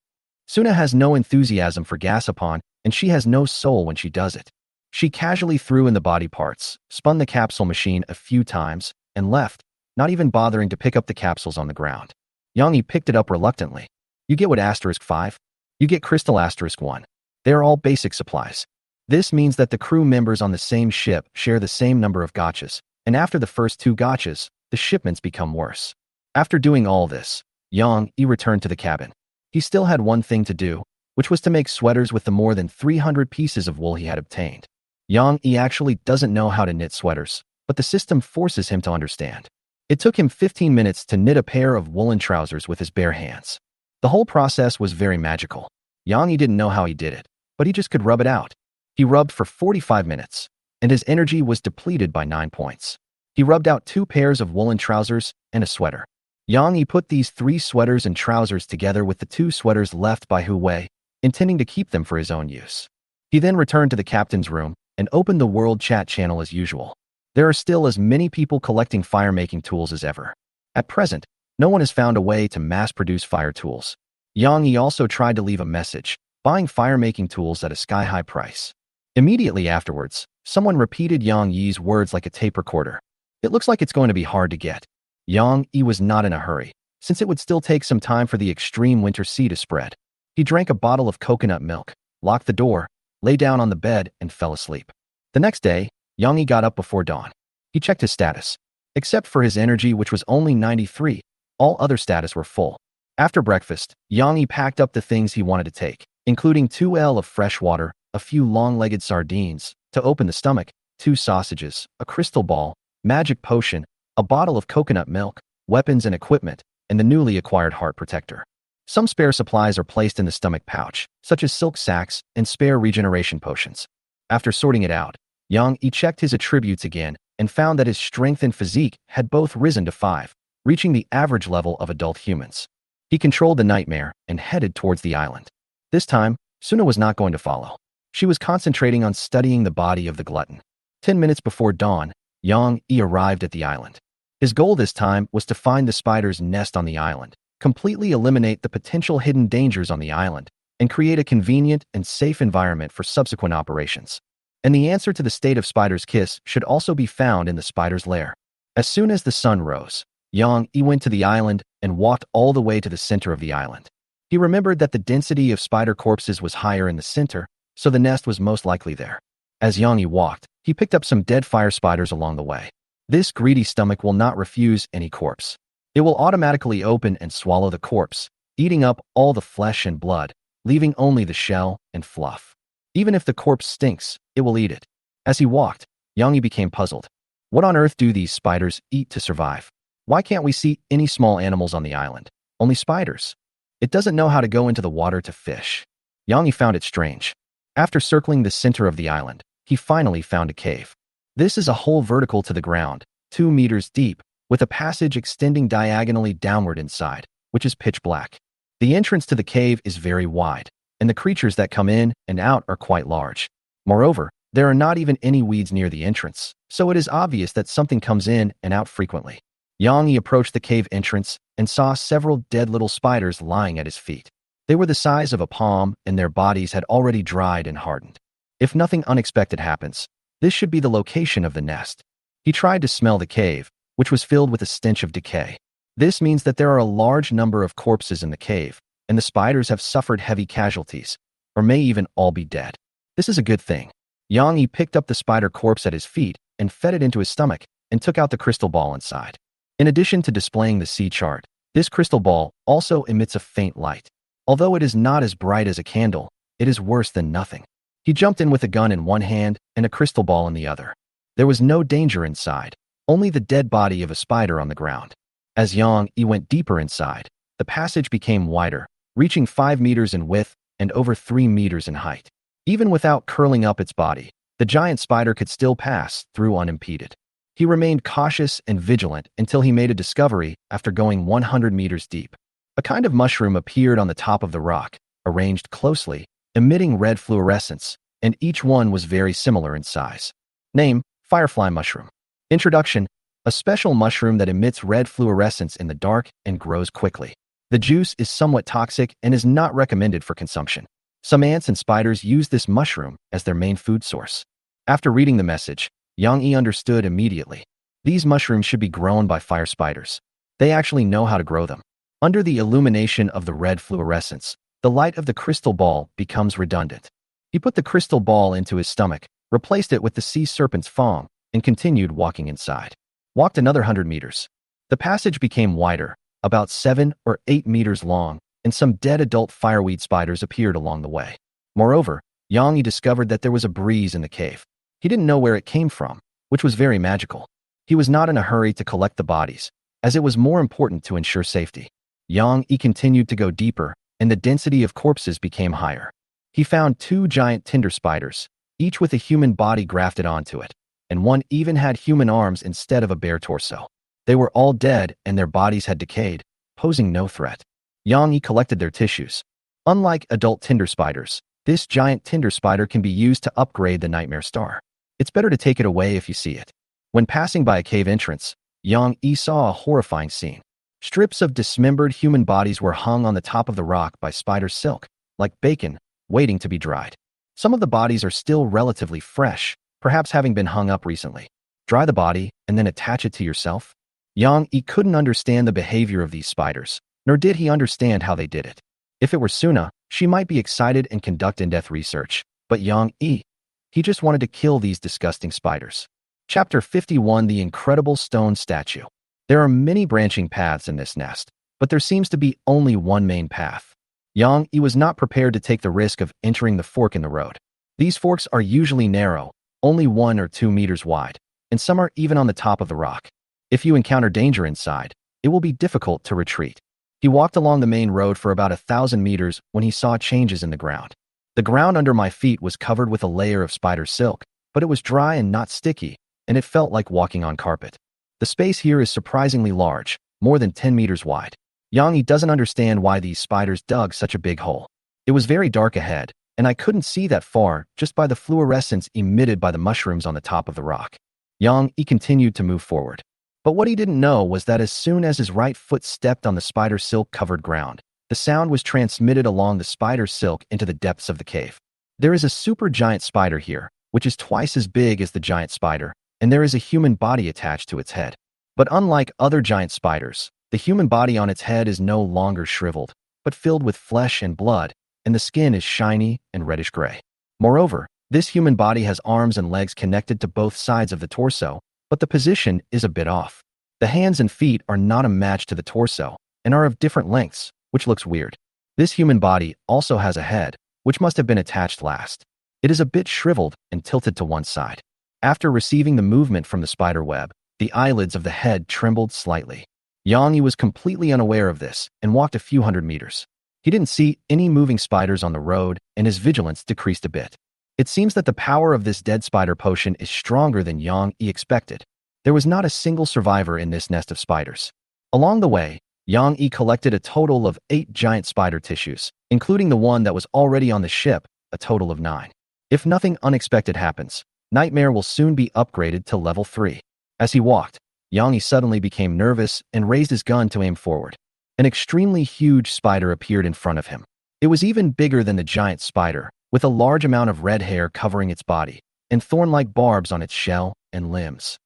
A: Suna has no enthusiasm for gasapon, and she has no soul when she does it. She casually threw in the body parts, spun the capsule machine a few times, and left, not even bothering to pick up the capsules on the ground. Yang Yi picked it up reluctantly. You get what *5? You get crystal *1. They are all basic supplies. This means that the crew members on the same ship share the same number of gachas, and after the first 2 gachas, the shipments become worse. After doing all this, Yang Yi returned to the cabin. He still had one thing to do, which was to make sweaters with the more than 300 pieces of wool he had obtained. Yang Yi actually doesn't know how to knit sweaters, but the system forces him to understand. It took him 15 minutes to knit a pair of woolen trousers with his bare hands. The whole process was very magical. Yang Yi didn't know how he did it, but he just could rub it out. He rubbed for 45 minutes, and his energy was depleted by 9 points. He rubbed out 2 pairs of woolen trousers and a sweater. Yang Yi put these 3 sweaters and trousers together with the 2 sweaters left by Hu Wei, intending to keep them for his own use. He then returned to the captain's room and opened the world chat channel as usual. There are still as many people collecting fire-making tools as ever. At present, no one has found a way to mass-produce fire tools. Yang Yi also tried to leave a message, buying fire-making tools at a sky-high price. Immediately afterwards, someone repeated Yang Yi's words like a tape recorder. It looks like it's going to be hard to get. Yang Yi was not in a hurry, since it would still take some time for the extreme winter sea to spread. He drank a bottle of coconut milk, locked the door, lay down on the bed, and fell asleep. The next day, Yang Yi got up before dawn. He checked his status. Except for his energy, which was only 93, all other status were full. After breakfast, Yang Yi packed up the things he wanted to take, including 2 L of fresh water, a few long-legged sardines, to open the stomach, 2 sausages, a crystal ball, magic potion, a bottle of coconut milk, weapons and equipment, and the newly acquired heart protector. Some spare supplies are placed in the stomach pouch, such as silk sacks and spare regeneration potions. After sorting it out, Yang Yi checked his attributes again and found that his strength and physique had both risen to 5, reaching the average level of adult humans. He controlled the nightmare and headed towards the island. This time, Suna was not going to follow. She was concentrating on studying the body of the glutton. 10 minutes before dawn, Yang Yi arrived at the island. His goal this time was to find the spider's nest on the island, completely eliminate the potential hidden dangers on the island, and create a convenient and safe environment for subsequent operations. And the answer to the state of Spider's kiss should also be found in the spider's lair. As soon as the sun rose, Yang Yi went to the island and walked all the way to the center of the island. He remembered that the density of spider corpses was higher in the center, so the nest was most likely there. As Yang Yi walked, he picked up some dead fire spiders along the way. This greedy stomach will not refuse any corpse. It will automatically open and swallow the corpse, eating up all the flesh and blood, leaving only the shell and fluff. Even if the corpse stinks, it will eat it. As he walked, Yang Yi became puzzled. What on earth do these spiders eat to survive? Why can't we see any small animals on the island? Only spiders. It doesn't know how to go into the water to fish. Yang Yi found it strange. After circling the center of the island, he finally found a cave. This is a hole vertical to the ground, 2 meters deep, with a passage extending diagonally downward inside, which is pitch black. The entrance to the cave is very wide, and the creatures that come in and out are quite large. Moreover, there are not even any weeds near the entrance, so it is obvious that something comes in and out frequently. Yang Yi approached the cave entrance and saw several dead little spiders lying at his feet. They were the size of a palm, and their bodies had already dried and hardened. If nothing unexpected happens, this should be the location of the nest. He tried to smell the cave, which was filled with a stench of decay. This means that there are a large number of corpses in the cave, and the spiders have suffered heavy casualties, or may even all be dead. This is a good thing. Yang Yi picked up the spider corpse at his feet and fed it into his stomach and took out the crystal ball inside. In addition to displaying the sea chart, this crystal ball also emits a faint light. Although it is not as bright as a candle, it is worse than nothing. He jumped in with a gun in one hand and a crystal ball in the other. There was no danger inside, only the dead body of a spider on the ground. As Yang Yi went deeper inside, the passage became wider, reaching 5 meters in width and over 3 meters in height. Even without curling up its body, the giant spider could still pass through unimpeded. He remained cautious and vigilant until he made a discovery after going 100 meters deep. A kind of mushroom appeared on the top of the rock, arranged closely, emitting red fluorescence, and each one was very similar in size. Name: Firefly Mushroom. Introduction: a special mushroom that emits red fluorescence in the dark and grows quickly. The juice is somewhat toxic and is not recommended for consumption. Some ants and spiders use this mushroom as their main food source. After reading the message, Yang Yi understood immediately. These mushrooms should be grown by fire spiders. They actually know how to grow them. Under the illumination of the red fluorescence, the light of the crystal ball becomes redundant. He put the crystal ball into his stomach, replaced it with the sea serpent's fang, and continued walking inside. Walked another 100 meters. The passage became wider, about 7 or 8 meters long, and some dead adult fireweed spiders appeared along the way. Moreover, Yang Yi discovered that there was a breeze in the cave. He didn't know where it came from, which was very magical. He was not in a hurry to collect the bodies, as it was more important to ensure safety. Yang Yi continued to go deeper, and the density of corpses became higher. He found 2 giant tinder spiders, each with a human body grafted onto it, and one even had human arms instead of a bare torso. They were all dead and their bodies had decayed, posing no threat. Yang Yi collected their tissues. Unlike adult tinder spiders, this giant tinder spider can be used to upgrade the nightmare star. It's better to take it away if you see it. When passing by a cave entrance, Yang Yi saw a horrifying scene. Strips of dismembered human bodies were hung on the top of the rock by spider silk, like bacon, waiting to be dried. Some of the bodies are still relatively fresh, perhaps having been hung up recently. Dry the body and then attach it to yourself. Yang Yi couldn't understand the behavior of these spiders, nor did he understand how they did it. If it were Suna, she might be excited and conduct in-depth research, but Yang Yi, he just wanted to kill these disgusting spiders. Chapter 51: The Incredible Stone Statue. There are many branching paths in this nest, but there seems to be only one main path. Yang Yi was not prepared to take the risk of entering the fork in the road. These forks are usually narrow, only 1 or 2 meters wide, and some are even on the top of the rock. If you encounter danger inside, it will be difficult to retreat. He walked along the main road for about 1,000 meters when he saw changes in the ground. The ground under my feet was covered with a layer of spider silk, but it was dry and not sticky, and it felt like walking on carpet. The space here is surprisingly large, more than 10 meters wide. Yang Yi doesn't understand why these spiders dug such a big hole. It was very dark ahead, and I couldn't see that far just by the fluorescence emitted by the mushrooms on the top of the rock. Yang Yi continued to move forward. But what he didn't know was that as soon as his right foot stepped on the spider silk-covered ground, the sound was transmitted along the spider silk into the depths of the cave. There is a super giant spider here, which is twice as big as the giant spider, and there is a human body attached to its head. But unlike other giant spiders, the human body on its head is no longer shriveled, but filled with flesh and blood, and the skin is shiny and reddish-gray. Moreover, this human body has arms and legs connected to both sides of the torso, but the position is a bit off. The hands and feet are not a match to the torso and are of different lengths, which looks weird. This human body also has a head, which must have been attached last. It is a bit shriveled and tilted to one side. After receiving the movement from the spider web, the eyelids of the head trembled slightly. Yang Yi was completely unaware of this and walked a few hundred meters. He didn't see any moving spiders on the road, and his vigilance decreased a bit. It seems that the power of this dead spider potion is stronger than Yang Yi expected. There was not a single survivor in this nest of spiders. Along the way, Yang Yi collected a total of 8 giant spider tissues, including the one that was already on the ship, a total of 9. If nothing unexpected happens, Nightmare will soon be upgraded to level 3. As he walked, Yang Yi suddenly became nervous and raised his gun to aim forward. An extremely huge spider appeared in front of him. It was even bigger than the giant spider, with a large amount of red hair covering its body, and thorn-like barbs on its shell and limbs.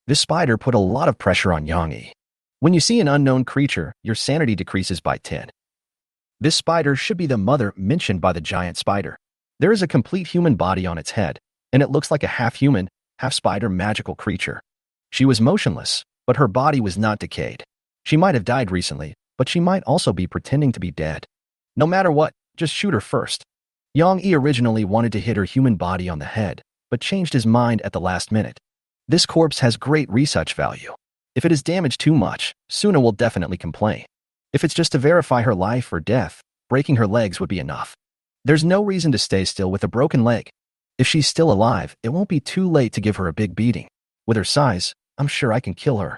A: This spider put a lot of pressure on Yang Yi. When you see an unknown creature, your sanity decreases by 10. This spider should be the mother mentioned by the giant spider. There is a complete human body on its head, and it looks like a half-human, half-spider magical creature. She was motionless, but her body was not decayed. She might have died recently, but she might also be pretending to be dead. No matter what, just shoot her first. Yang Yi originally wanted to hit her human body on the head, but changed his mind at the last minute. This corpse has great research value. If it is damaged too much, Suna will definitely complain. If it's just to verify her life or death, breaking her legs would be enough. There's no reason to stay still with a broken leg. If she's still alive, it won't be too late to give her a big beating. With her size, I'm sure I can kill her.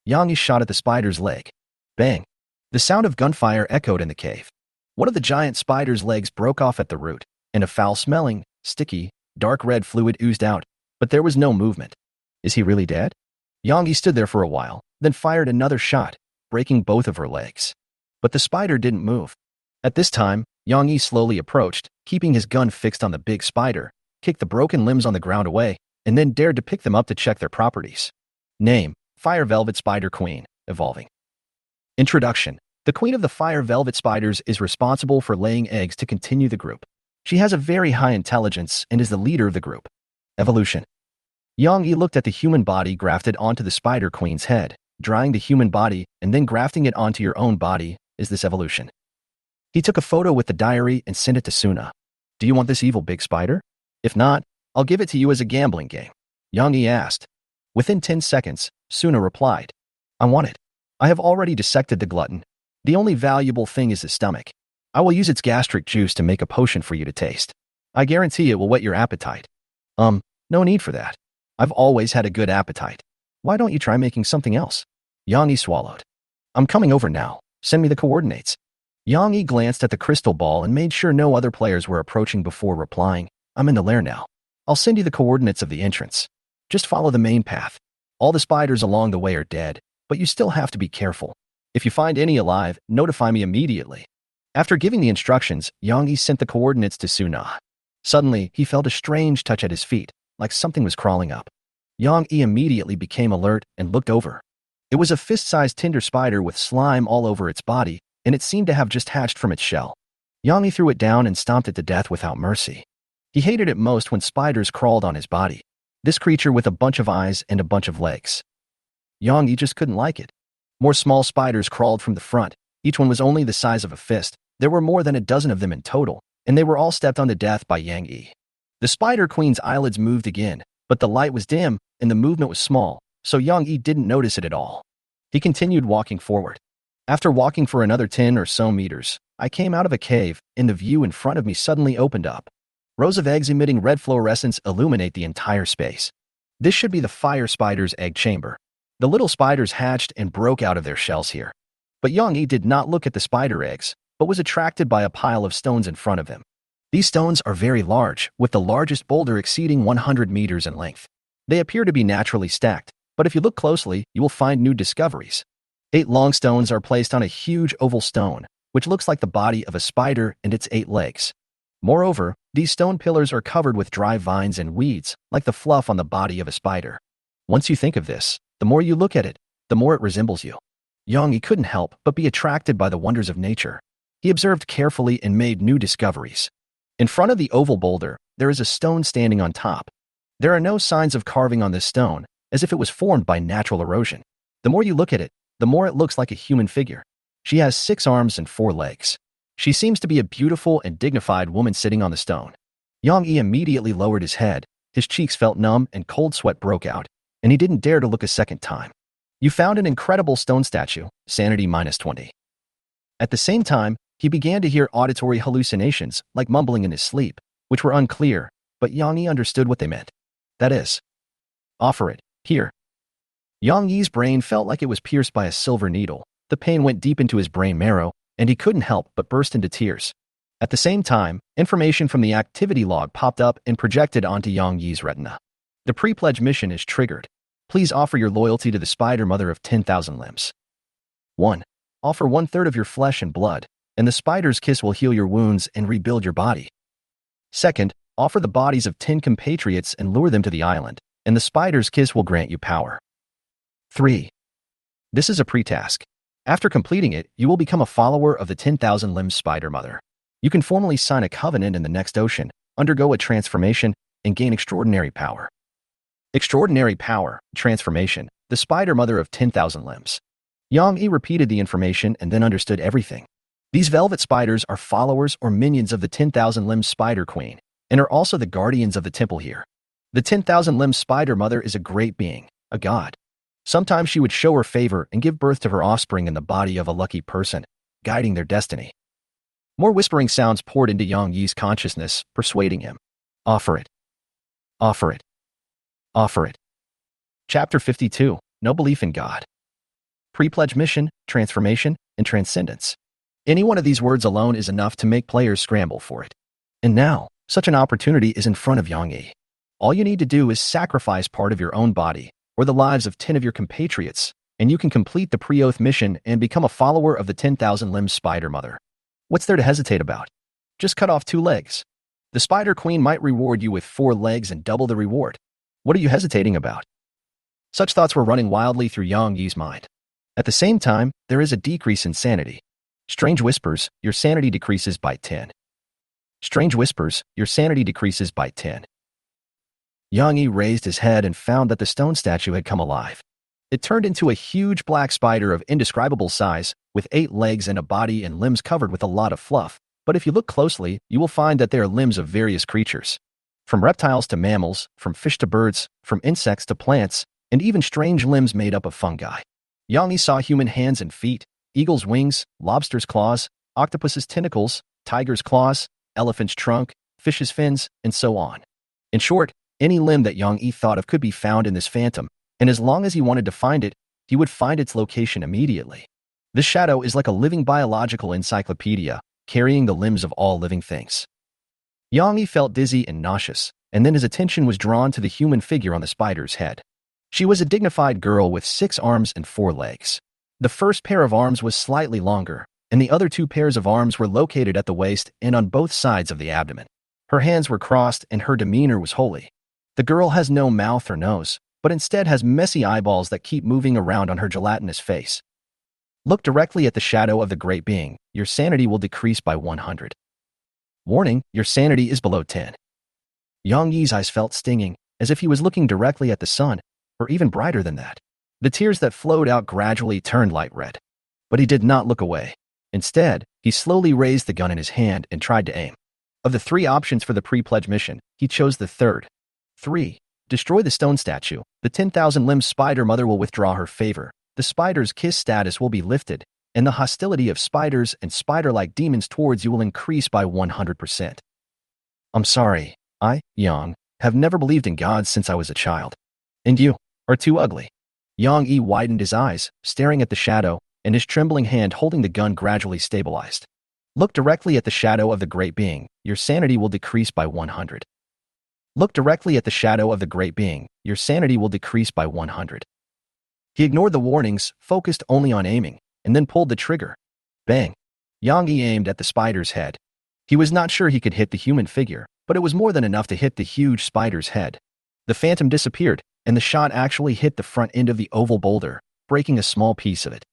A: Yang Yi shot at the spider's leg. Bang! The sound of gunfire echoed in the cave. One of the giant spider's legs broke off at the root, and a foul-smelling, sticky, dark red fluid oozed out, but there was no movement. Is he really dead? Yang Yi stood there for a while, then fired another shot, breaking both of her legs. But the spider didn't move. At this time, Yang Yi slowly approached, keeping his gun fixed on the big spider, kicked the broken limbs on the ground away, and then dared to pick them up to check their properties. Name: Fire Velvet Spider Queen, evolving. Introduction: The queen of the fire velvet spiders is responsible for laying eggs to continue the group. She has a very high intelligence and is the leader of the group. Evolution: Yang Yi looked at the human body grafted onto the spider queen's head. Drying the human body and then grafting it onto your own body is this evolution. He took a photo with the diary and sent it to Suna. Do you want this evil big spider? If not, I'll give it to you as a gambling game. Yang Yi asked. Within 10 seconds, Suna replied. I want it. I have already dissected the glutton. The only valuable thing is the stomach. I will use its gastric juice to make a potion for you to taste. I guarantee it will whet your appetite. No need for that. I've always had a good appetite. Why don't you try making something else? Yang Yi swallowed. I'm coming over now. Send me the coordinates. Yang Yi glanced at the crystal ball and made sure no other players were approaching before replying, I'm in the lair now. I'll send you the coordinates of the entrance. Just follow the main path. All the spiders along the way are dead, but you still have to be careful. If you find any alive, notify me immediately. After giving the instructions, Yang Yi sent the coordinates to Suna. Suddenly, he felt a strange touch at his feet, like something was crawling up. Yang Yi immediately became alert and looked over. It was a fist-sized tinder spider with slime all over its body, and it seemed to have just hatched from its shell. Yang Yi threw it down and stomped it to death without mercy. He hated it most when spiders crawled on his body. This creature with a bunch of eyes and a bunch of legs. Yang Yi just couldn't like it. More small spiders crawled from the front. Each one was only the size of a fist. There were more than a dozen of them in total, and they were all stepped on to death by Yang Yi. The Spider Queen's eyelids moved again, but the light was dim and the movement was small, so Yang Yi didn't notice it at all. He continued walking forward. After walking for another 10 or so meters, I came out of a cave, and the view in front of me suddenly opened up. Rows of eggs emitting red fluorescence illuminate the entire space. This should be the fire spider's egg chamber. The little spiders hatched and broke out of their shells here. But Yang Yi did not look at the spider eggs, but was attracted by a pile of stones in front of him. These stones are very large, with the largest boulder exceeding 100 meters in length. They appear to be naturally stacked, but if you look closely, you will find new discoveries. 8 long stones are placed on a huge oval stone, which looks like the body of a spider and its 8 legs. Moreover, these stone pillars are covered with dry vines and weeds, like the fluff on the body of a spider. Once you think of this, the more you look at it, the more it resembles you. Yang Yi couldn't help but be attracted by the wonders of nature. He observed carefully and made new discoveries. In front of the oval boulder, there is a stone standing on top. There are no signs of carving on this stone, as if it was formed by natural erosion. The more you look at it, the more it looks like a human figure. She has 6 arms and 4 legs. She seems to be a beautiful and dignified woman sitting on the stone. Yang Yi immediately lowered his head. His cheeks felt numb and cold sweat broke out, and he didn't dare to look a second time. You found an incredible stone statue, sanity -20. At the same time, he began to hear auditory hallucinations, like mumbling in his sleep, which were unclear, but Yang Yi understood what they meant. That is, offer it, here. Yang Yi's brain felt like it was pierced by a silver needle. The pain went deep into his brain marrow, and he couldn't help but burst into tears. At the same time, information from the activity log popped up and projected onto Yang Yi's retina. The pre-pledge mission is triggered. Please offer your loyalty to the Spider Mother of 10,000 limbs. 1. Offer 1/3 of your flesh and blood, and the spider's kiss will heal your wounds and rebuild your body. 2nd, offer the bodies of 10 compatriots and lure them to the island, and the spider's kiss will grant you power. 3. This is a pre-task. After completing it, you will become a follower of the 10,000 limbs Spider Mother. You can formally sign a covenant in the next ocean, undergo a transformation, and gain extraordinary power. Extraordinary power, transformation, the Spider Mother of 10,000 limbs. Yang Yi repeated the information and then understood everything. These velvet spiders are followers or minions of the 10,000 limbs Spider Queen, and are also the guardians of the temple here. The 10,000 limbs Spider Mother is a great being, a god. Sometimes she would show her favor and give birth to her offspring in the body of a lucky person, guiding their destiny. More whispering sounds poured into Yang Yi's consciousness, persuading him. Offer it. Offer it. Offer it. Chapter 52. No Belief in God. Pre-pledge mission, transformation, and transcendence. Any one of these words alone is enough to make players scramble for it. And now, such an opportunity is in front of Yang Yi. All you need to do is sacrifice part of your own body, or the lives of 10 of your compatriots, and you can complete the pre-oath mission and become a follower of the 10,000 limbs Spider Mother. What's there to hesitate about? Just cut off 2 legs. The Spider Queen might reward you with 4 legs and double the reward. What are you hesitating about? Such thoughts were running wildly through Yang Yi's mind. At the same time, there is a decrease in sanity. Strange whispers, your sanity decreases by 10. Strange whispers, your sanity decreases by 10. Yang Yi raised his head and found that the stone statue had come alive. It turned into a huge black spider of indescribable size, with 8 legs and a body and limbs covered with a lot of fluff. But if you look closely, you will find that they are limbs of various creatures. From reptiles to mammals, from fish to birds, from insects to plants, and even strange limbs made up of fungi. Yang Yi saw human hands and feet, eagle's wings, lobster's claws, octopus's tentacles, tiger's claws, elephant's trunk, fish's fins, and so on. In short, Any limb that Yang Yi thought of could be found in this phantom, and as long as he wanted to find it, he would find its location immediately. This shadow is like a living biological encyclopedia, carrying the limbs of all living things. Yang Yi felt dizzy and nauseous, and then his attention was drawn to the human figure on the spider's head. She was a dignified girl with 6 arms and 4 legs. The first pair of arms was slightly longer, and the other 2 pairs of arms were located at the waist and on both sides of the abdomen. Her hands were crossed and her demeanor was holy. The girl has no mouth or nose, but instead has messy eyeballs that keep moving around on her gelatinous face. Look directly at the shadow of the great being. Your sanity will decrease by 100. Warning, your sanity is below 10. Yang Yi's eyes felt stinging, as if he was looking directly at the sun, or even brighter than that. The tears that flowed out gradually turned light red. But he did not look away. Instead, he slowly raised the gun in his hand and tried to aim. Of the 3 options for the pre-pledge mission, he chose the third. 3. Destroy the stone statue. The 10,000-limb spider mother will withdraw her favor. The spider's kiss status will be lifted, and the hostility of spiders and spider-like demons towards you will increase by 100%. I'm sorry, I, Yang, have never believed in God since I was a child. And you are too ugly. Yang Yi widened his eyes, staring at the shadow, and his trembling hand holding the gun gradually stabilized. Look directly at the shadow of the great being. Your sanity will decrease by 100. Look directly at the shadow of the great being. Your sanity will decrease by 100. He ignored the warnings, focused only on aiming, and then pulled the trigger. Bang! Yang Yi aimed at the spider's head. He was not sure he could hit the human figure, but it was more than enough to hit the huge spider's head. The phantom disappeared, and the shot actually hit the front end of the oval boulder, breaking a small piece of it.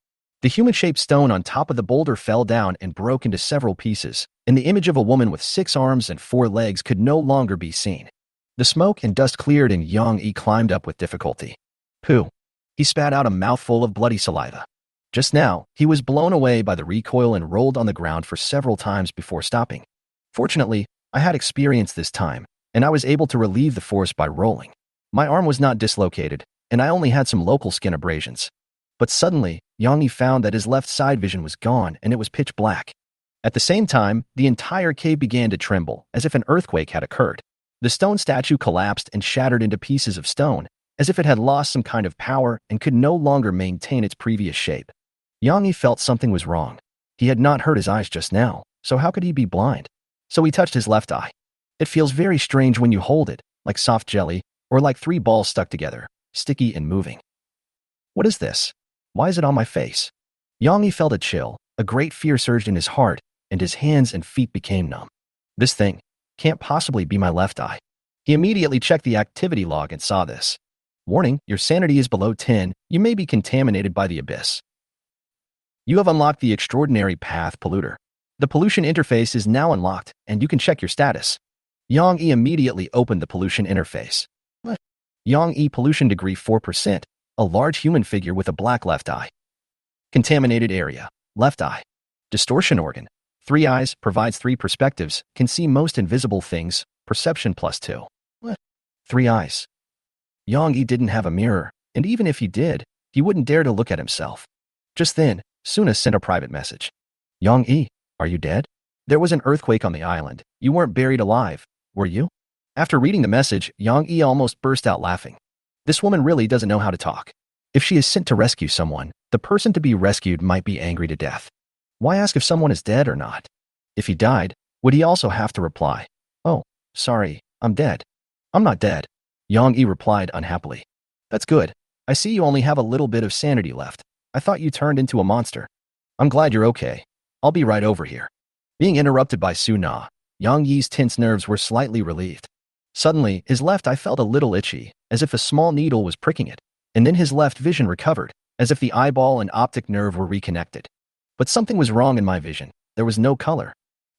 A: The human-shaped stone on top of the boulder fell down and broke into several pieces, and the image of a woman with 6 arms and 4 legs could no longer be seen. The smoke and dust cleared and Yang Yi climbed up with difficulty. Pooh! He spat out a mouthful of bloody saliva. Just now, he was blown away by the recoil and rolled on the ground for several times before stopping. Fortunately, I had experience this time, and I was able to relieve the force by rolling. My arm was not dislocated, and I only had some local skin abrasions. But suddenly, Yang Yi found that his left side vision was gone and it was pitch black. At the same time, the entire cave began to tremble, as if an earthquake had occurred. The stone statue collapsed and shattered into pieces of stone, as if it had lost some kind of power and could no longer maintain its previous shape. Yang Yi felt something was wrong. He had not hurt his eyes just now, so how could he be blind? So he touched his left eye. It feels very strange when you hold it, like soft jelly, or like 3 balls stuck together, sticky and moving. What is this? Why is it on my face? Yang Yi felt a chill, a great fear surged in his heart, and his hands and feet became numb. This thing can't possibly be my left eye. He immediately checked the activity log and saw this. Warning, your sanity is below 10, you may be contaminated by the abyss. You have unlocked the extraordinary path polluter. The pollution interface is now unlocked, and you can check your status. Yang Yi immediately opened the pollution interface. What? Yang Yi pollution degree 4%, a large human figure with a black left eye. Contaminated area, left eye. Distortion organ, 3 eyes, provides 3 perspectives, can see most invisible things, perception +2. What? 3 eyes. Yang Yi didn't have a mirror, and even if he did, he wouldn't dare to look at himself. Just then, Suna sent a private message. Yang Yi, are you dead? There was an earthquake on the island. You weren't buried alive, were you? After reading the message, Yang Yi almost burst out laughing. This woman really doesn't know how to talk. If she is sent to rescue someone, the person to be rescued might be angry to death. Why ask if someone is dead or not? If he died, would he also have to reply, "Oh, sorry, I'm dead"? I'm not dead, Yang Yi replied unhappily. That's good. I see you only have a little bit of sanity left. I thought you turned into a monster. I'm glad you're okay. I'll be right over here. Being interrupted by Suna, Yang Yi's tense nerves were slightly relieved. Suddenly, his left eye felt a little itchy, as if a small needle was pricking it, and then his left vision recovered, as if the eyeball and optic nerve were reconnected. But something was wrong in my vision. There was no color.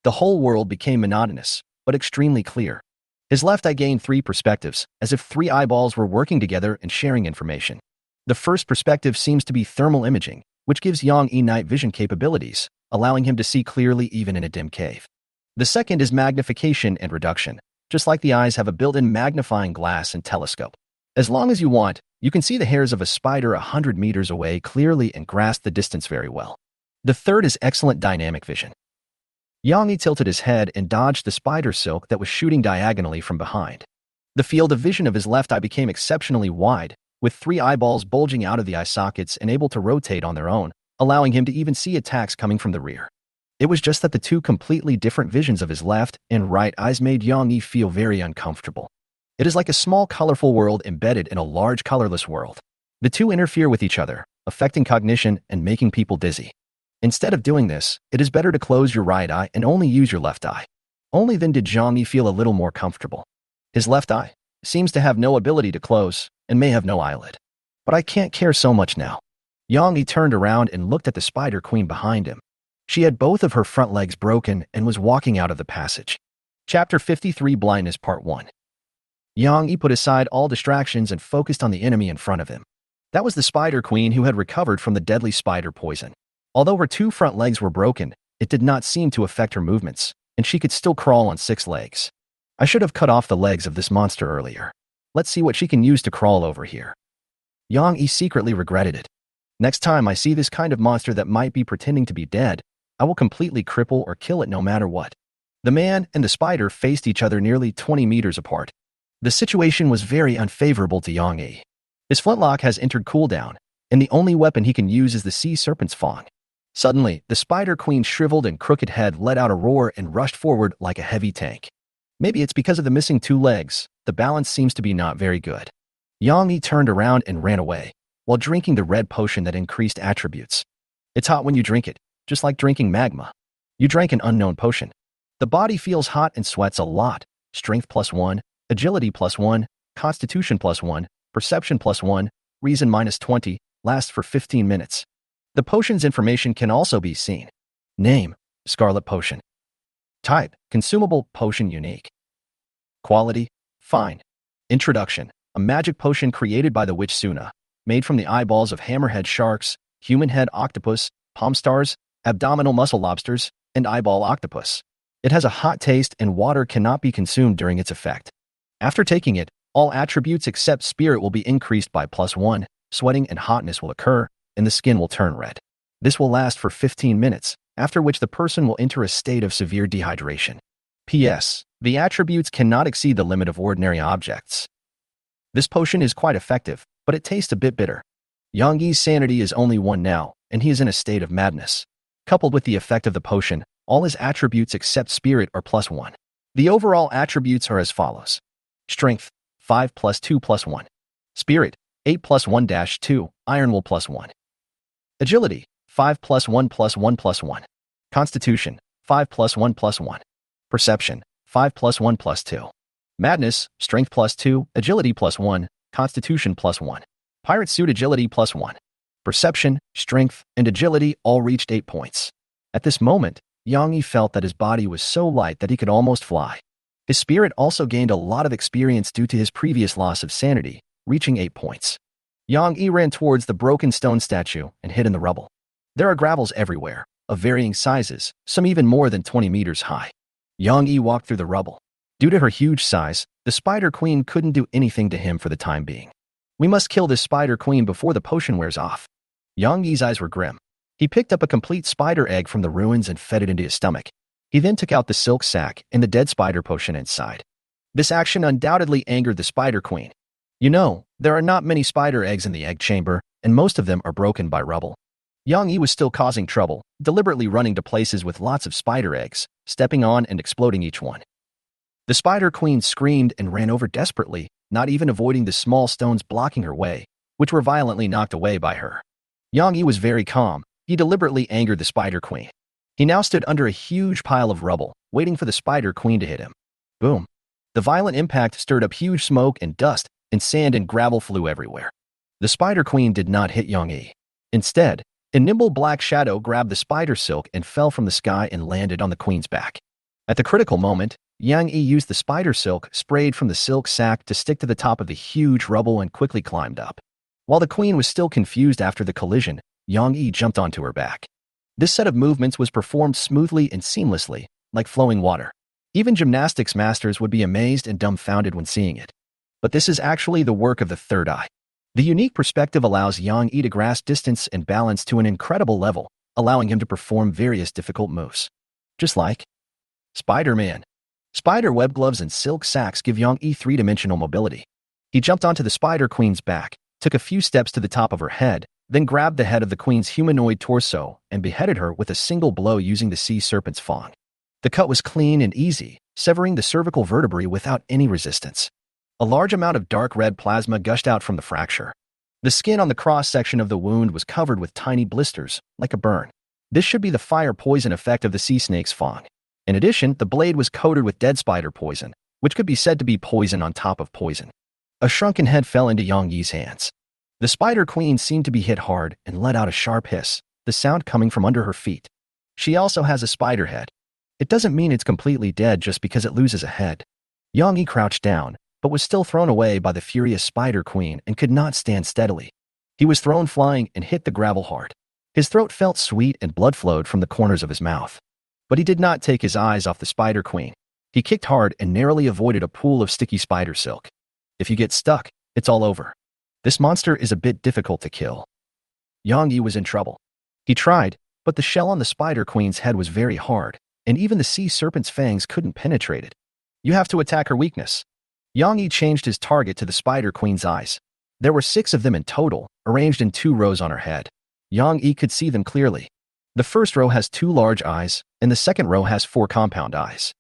A: The whole world became monotonous, but extremely clear. His left eye gained 3 perspectives, as if 3 eyeballs were working together and sharing information. The first perspective seems to be thermal imaging, which gives Yang Yi night vision capabilities, allowing him to see clearly even in a dim cave. The second is magnification and reduction. Just like the eyes have a built-in magnifying glass and telescope. As long as you want, you can see the hairs of a spider 100 meters away clearly and grasp the distance very well. The third is excellent dynamic vision. Yang Yi tilted his head and dodged the spider silk that was shooting diagonally from behind. The field of vision of his left eye became exceptionally wide, with 3 eyeballs bulging out of the eye sockets and able to rotate on their own, allowing him to even see attacks coming from the rear. It was just that the two completely different visions of his left and right eyes made Yang Yi feel very uncomfortable. It is like a small colorful world embedded in a large colorless world. The two interfere with each other, affecting cognition and making people dizzy. Instead of doing this, it is better to close your right eye and only use your left eye. Only then did Yang Yi feel a little more comfortable. His left eye seems to have no ability to close and may have no eyelid. But I can't care so much now. Yang Yi turned around and looked at the Spider Queen behind him. She had both of her front legs broken and was walking out of the passage. Chapter 53 Blindness Part 1. Yang Yi put aside all distractions and focused on the enemy in front of him. That was the Spider Queen who had recovered from the deadly spider poison. Although her 2 front legs were broken, it did not seem to affect her movements, and she could still crawl on 6 legs. I should have cut off the legs of this monster earlier. Let's see what she can use to crawl over here. Yang Yi secretly regretted it. Next time I see this kind of monster that might be pretending to be dead, I will completely cripple or kill it no matter what. The man and the spider faced each other nearly 20 meters apart. The situation was very unfavorable to Yang Yi. His flintlock has entered cooldown, and the only weapon he can use is the sea serpent's fang. Suddenly, the Spider Queen's shriveled and crooked head let out a roar and rushed forward like a heavy tank. Maybe it's because of the missing 2 legs, the balance seems to be not very good. Yang Yi turned around and ran away, while drinking the red potion that increased attributes. It's hot when you drink it, just like drinking magma. You drank an unknown potion. The body feels hot and sweats a lot. Strength +1, agility +1, constitution +1, perception +1, reason -20, lasts for 15 minutes. The potion's information can also be seen. Name: Scarlet Potion. Type: Consumable Potion Unique. Quality: Fine. Introduction: A magic potion created by the witch Suna, made from the eyeballs of hammerhead sharks, human head octopus, palm stars, abdominal muscle lobsters, and eyeball octopus. It has a hot taste and water cannot be consumed during its effect. After taking it, all attributes except spirit will be increased by +1, sweating and hotness will occur, and the skin will turn red. This will last for 15 minutes, after which the person will enter a state of severe dehydration. P.S. The attributes cannot exceed the limit of ordinary objects. This potion is quite effective, but it tastes a bit bitter. Yang Yi's sanity is only 1 now, and he is in a state of madness. Coupled with the effect of the potion, all his attributes except spirit are +1. The overall attributes are as follows. Strength: 5 + 2 + 1. Spirit: 8 + 1-2, Iron Will +1. Agility: 5 + 1 + 1 + 1. Constitution: 5 + 1 + 1. Perception: 5 + 1 + 2. Madness: Strength +2, Agility +1, Constitution +1. Pirate Suit: Agility +1. Perception, Strength, and Agility all reached 8 points. At this moment, Yang Yi felt that his body was so light that he could almost fly. His spirit also gained a lot of experience due to his previous loss of sanity, reaching 8 points. Yang Yi ran towards the broken stone statue and hid in the rubble. There are gravels everywhere, of varying sizes, some even more than 20 meters high. Yang Yi walked through the rubble. Due to her huge size, the Spider Queen couldn't do anything to him for the time being. We must kill this Spider Queen before the potion wears off. Yang Yi's eyes were grim. He picked up a complete spider egg from the ruins and fed it into his stomach. He then took out the silk sack and the dead spider potion inside. This action undoubtedly angered the Spider Queen. You know, there are not many spider eggs in the egg chamber, and most of them are broken by rubble. Yang Yi was still causing trouble, deliberately running to places with lots of spider eggs, stepping on and exploding each one. The Spider Queen screamed and ran over desperately, not even avoiding the small stones blocking her way, which were violently knocked away by her. Yang Yi was very calm. He deliberately angered the Spider Queen. He now stood under a huge pile of rubble, waiting for the Spider Queen to hit him. Boom. The violent impact stirred up huge smoke and dust, and sand and gravel flew everywhere. The Spider Queen did not hit Yang Yi. Instead, a nimble black shadow grabbed the spider silk and fell from the sky and landed on the queen's back. At the critical moment, Yang Yi used the spider silk sprayed from the silk sack to stick to the top of the huge rubble and quickly climbed up. While the queen was still confused after the collision, Yang Yi jumped onto her back. This set of movements was performed smoothly and seamlessly, like flowing water. Even gymnastics masters would be amazed and dumbfounded when seeing it. But this is actually the work of the third eye. The unique perspective allows Yang Yi to grasp distance and balance to an incredible level, allowing him to perform various difficult moves. Just like Spider-Man. Spider web gloves and silk sacks give Yang Yi three-dimensional mobility. He jumped onto the Spider Queen's back, took a few steps to the top of her head, then grabbed the head of the Queen's humanoid torso and beheaded her with a single blow using the sea serpent's fang. The cut was clean and easy, severing the cervical vertebrae without any resistance. A large amount of dark red plasma gushed out from the fracture. The skin on the cross-section of the wound was covered with tiny blisters, like a burn. This should be the fire poison effect of the sea snake's fang. In addition, the blade was coated with dead spider poison, which could be said to be poison on top of poison. A shrunken head fell into Yang Yi's hands. The Spider Queen seemed to be hit hard and let out a sharp hiss, the sound coming from under her feet. She also has a spider head. It doesn't mean it's completely dead just because it loses a head. Yang Yi crouched down, but was still thrown away by the furious Spider Queen and could not stand steadily. He was thrown flying and hit the gravel hard. His throat felt sweet and blood flowed from the corners of his mouth. But he did not take his eyes off the Spider Queen. He kicked hard and narrowly avoided a pool of sticky spider silk. If you get stuck, it's all over. This monster is a bit difficult to kill. Yang Yi was in trouble. He tried, but the shell on the Spider Queen's head was very hard, and even the sea serpent's fangs couldn't penetrate it. You have to attack her weakness. Yang Yi changed his target to the Spider Queen's eyes. There were 6 of them in total, arranged in 2 rows on her head. Yang Yi could see them clearly. The first row has 2 large eyes, and the second row has 4 compound eyes.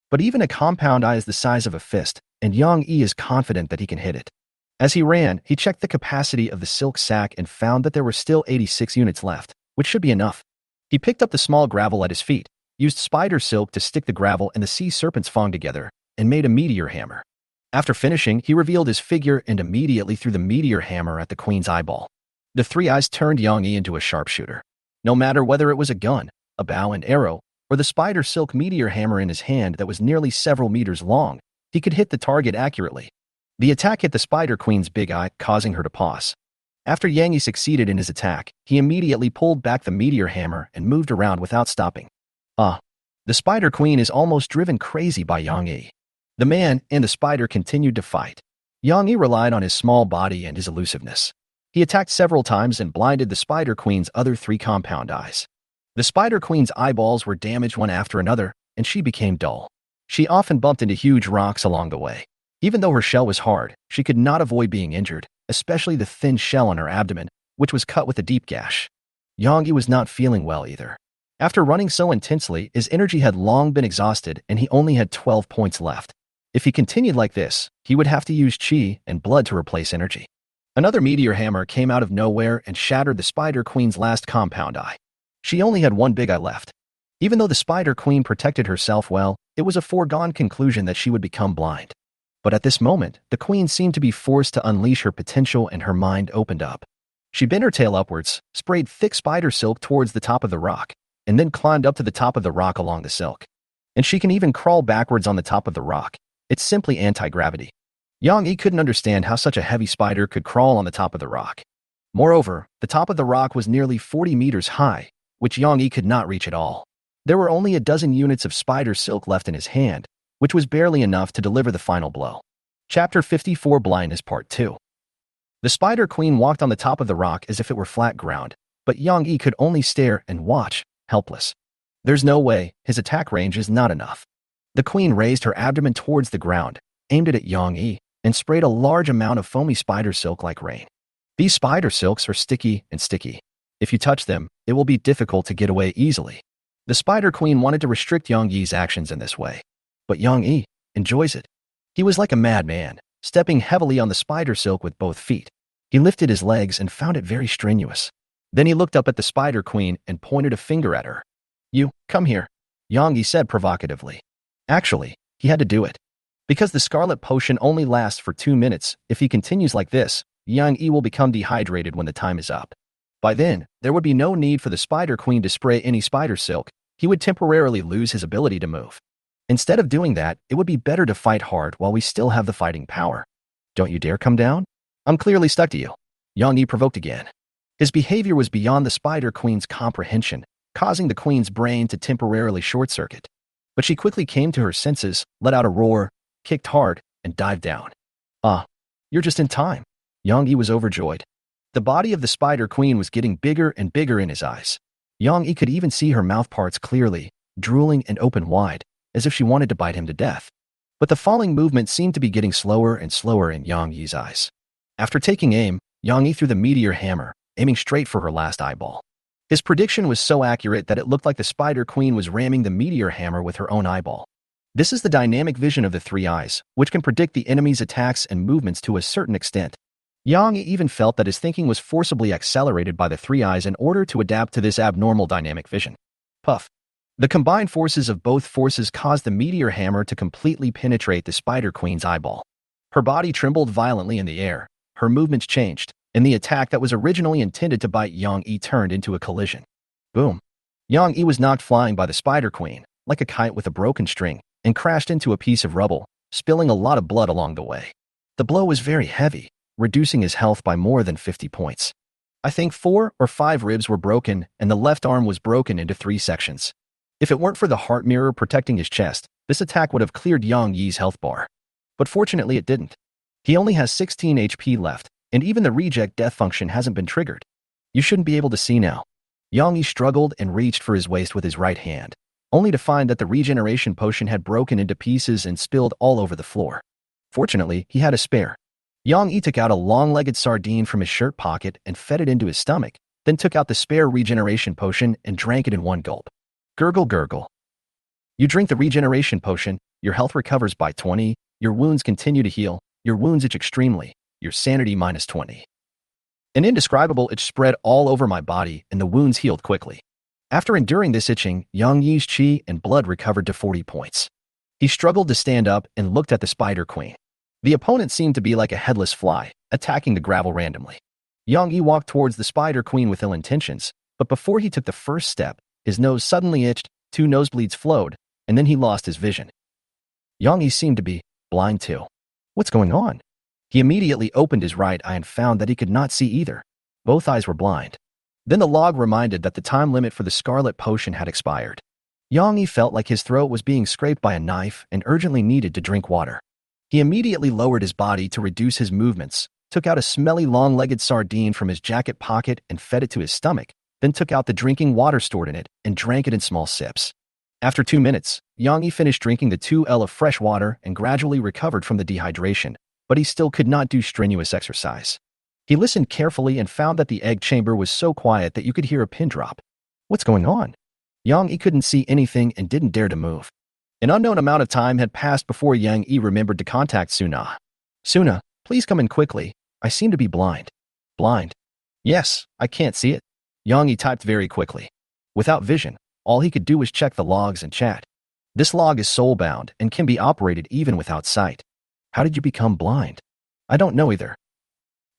A: But even a compound eye is the size of a fist, and Yang Yi is confident that he can hit it. As he ran, he checked the capacity of the silk sack and found that there were still 86 units left, which should be enough. He picked up the small gravel at his feet, used spider silk to stick the gravel and the sea serpent's fang together, and made a meteor hammer. After finishing, he revealed his figure and immediately threw the meteor hammer at the Queen's eyeball. The 3 eyes turned Yang Yi into a sharpshooter. No matter whether it was a gun, a bow and arrow, or the spider silk meteor hammer in his hand that was nearly several meters long, he could hit the target accurately. The attack hit the Spider Queen's big eye, causing her to pause. After Yang Yi succeeded in his attack, he immediately pulled back the meteor hammer and moved around without stopping. The Spider Queen is almost driven crazy by Yang Yi. The man and the spider continued to fight. Yang Yi relied on his small body and his elusiveness. He attacked several times and blinded the Spider Queen's other 3 compound eyes. The Spider Queen's eyeballs were damaged one after another, and she became dull. She often bumped into huge rocks along the way. Even though her shell was hard, she could not avoid being injured, especially the thin shell on her abdomen, which was cut with a deep gash. Yang Yi was not feeling well either. After running so intensely, his energy had long been exhausted and he only had 12 points left. If he continued like this, he would have to use chi and blood to replace energy. Another meteor hammer came out of nowhere and shattered the Spider Queen's last compound eye. She only had 1 big eye left. Even though the Spider Queen protected herself well, it was a foregone conclusion that she would become blind. But at this moment, the Queen seemed to be forced to unleash her potential and her mind opened up. She bent her tail upwards, sprayed thick spider silk towards the top of the rock, and then climbed up to the top of the rock along the silk. And she can even crawl backwards on the top of the rock. It's simply anti-gravity. Yang Yi couldn't understand how such a heavy spider could crawl on the top of the rock. Moreover, the top of the rock was nearly 40 meters high, which Yang Yi could not reach at all. There were only a dozen units of spider silk left in his hand, which was barely enough to deliver the final blow. Chapter 54 Blindness Part 2. The Spider Queen walked on the top of the rock as if it were flat ground, but Yang Yi could only stare and watch, helpless. There's no way, his attack range is not enough. The Queen raised her abdomen towards the ground, aimed it at Yang Yi, and sprayed a large amount of foamy spider silk like rain. These spider silks are sticky and sticky. If you touch them, it will be difficult to get away easily. The Spider Queen wanted to restrict Yang Yi's actions in this way. But Yang Yi enjoys it. He was like a madman, stepping heavily on the spider silk with both feet. He lifted his legs and found it very strenuous. Then he looked up at the Spider Queen and pointed a finger at her. "You, come here," Yang Yi said provocatively. Actually, he had to do it. Because the Scarlet Potion only lasts for 2 minutes, if he continues like this, Yang Yi will become dehydrated when the time is up. By then, there would be no need for the Spider Queen to spray any spider silk. He would temporarily lose his ability to move. Instead of doing that, it would be better to fight hard while we still have the fighting power. "Don't you dare come down? I'm clearly stuck to you," Yang Yi provoked again. His behavior was beyond the Spider Queen's comprehension, causing the Queen's brain to temporarily short-circuit. But she quickly came to her senses, let out a roar, kicked hard, and dived down. You're just in time." Yang Yi was overjoyed. The body of the Spider Queen was getting bigger and bigger in his eyes. Yang Yi could even see her mouth parts clearly, drooling and open wide. as if she wanted to bite him to death. But the falling movement seemed to be getting slower and slower in Yang Yi's eyes. After taking aim, Yang Yi threw the meteor hammer, aiming straight for her last eyeball. His prediction was so accurate that it looked like the Spider Queen was ramming the meteor hammer with her own eyeball. This is the dynamic vision of the three eyes, which can predict the enemy's attacks and movements to a certain extent. Yang Yi even felt that his thinking was forcibly accelerated by the three eyes in order to adapt to this abnormal dynamic vision. Puff. The combined forces of both forces caused the meteor hammer to completely penetrate the Spider Queen's eyeball. Her body trembled violently in the air, her movements changed, and the attack that was originally intended to bite Yang Yi turned into a collision. Boom. Yang Yi was knocked flying by the Spider Queen, like a kite with a broken string, and crashed into a piece of rubble, spilling a lot of blood along the way. The blow was very heavy, reducing his health by more than 50 points. I think 4 or 5 ribs were broken, and the left arm was broken into 3 sections. If it weren't for the heart mirror protecting his chest, this attack would have cleared Yang Yi's health bar. But fortunately it didn't. He only has 16 HP left, and even the reject death function hasn't been triggered. You shouldn't be able to see now. Yang Yi struggled and reached for his waist with his right hand, only to find that the regeneration potion had broken into pieces and spilled all over the floor. Fortunately, he had a spare. Yang Yi took out a long-legged sardine from his shirt pocket and fed it into his stomach, then took out the spare regeneration potion and drank it in one gulp. Gurgle gurgle. You drink the regeneration potion, your health recovers by 20, your wounds continue to heal, your wounds itch extremely, your sanity minus 20. An indescribable itch spread all over my body and the wounds healed quickly. After enduring this itching, Yang Yi's chi and blood recovered to 40 points. He struggled to stand up and looked at the Spider Queen. The opponent seemed to be like a headless fly, attacking the gravel randomly. Yang Yi walked towards the Spider Queen with ill intentions, but before he took the first step, his nose suddenly itched, 2 nosebleeds flowed, and then he lost his vision. Yang Yi seemed to be blind too. What's going on? He immediately opened his right eye and found that he could not see either. Both eyes were blind. Then the log reminded that the time limit for the Scarlet Potion had expired. Yang Yi felt like his throat was being scraped by a knife and urgently needed to drink water. He immediately lowered his body to reduce his movements, took out a smelly long-legged sardine from his jacket pocket and fed it to his stomach, then took out the drinking water stored in it and drank it in small sips. After 2 minutes, Yang Yi finished drinking the 2L of fresh water and gradually recovered from the dehydration, but he still could not do strenuous exercise. He listened carefully and found that the egg chamber was so quiet that you could hear a pin drop. What's going on? Yang Yi couldn't see anything and didn't dare to move. An unknown amount of time had passed before Yang Yi remembered to contact Suna. Suna, please come in quickly. I seem to be blind. Blind? Yes, I can't see it. Yang Yi typed very quickly. Without vision, all he could do was check the logs and chat. This log is soul-bound and can be operated even without sight. How did you become blind? I don't know either.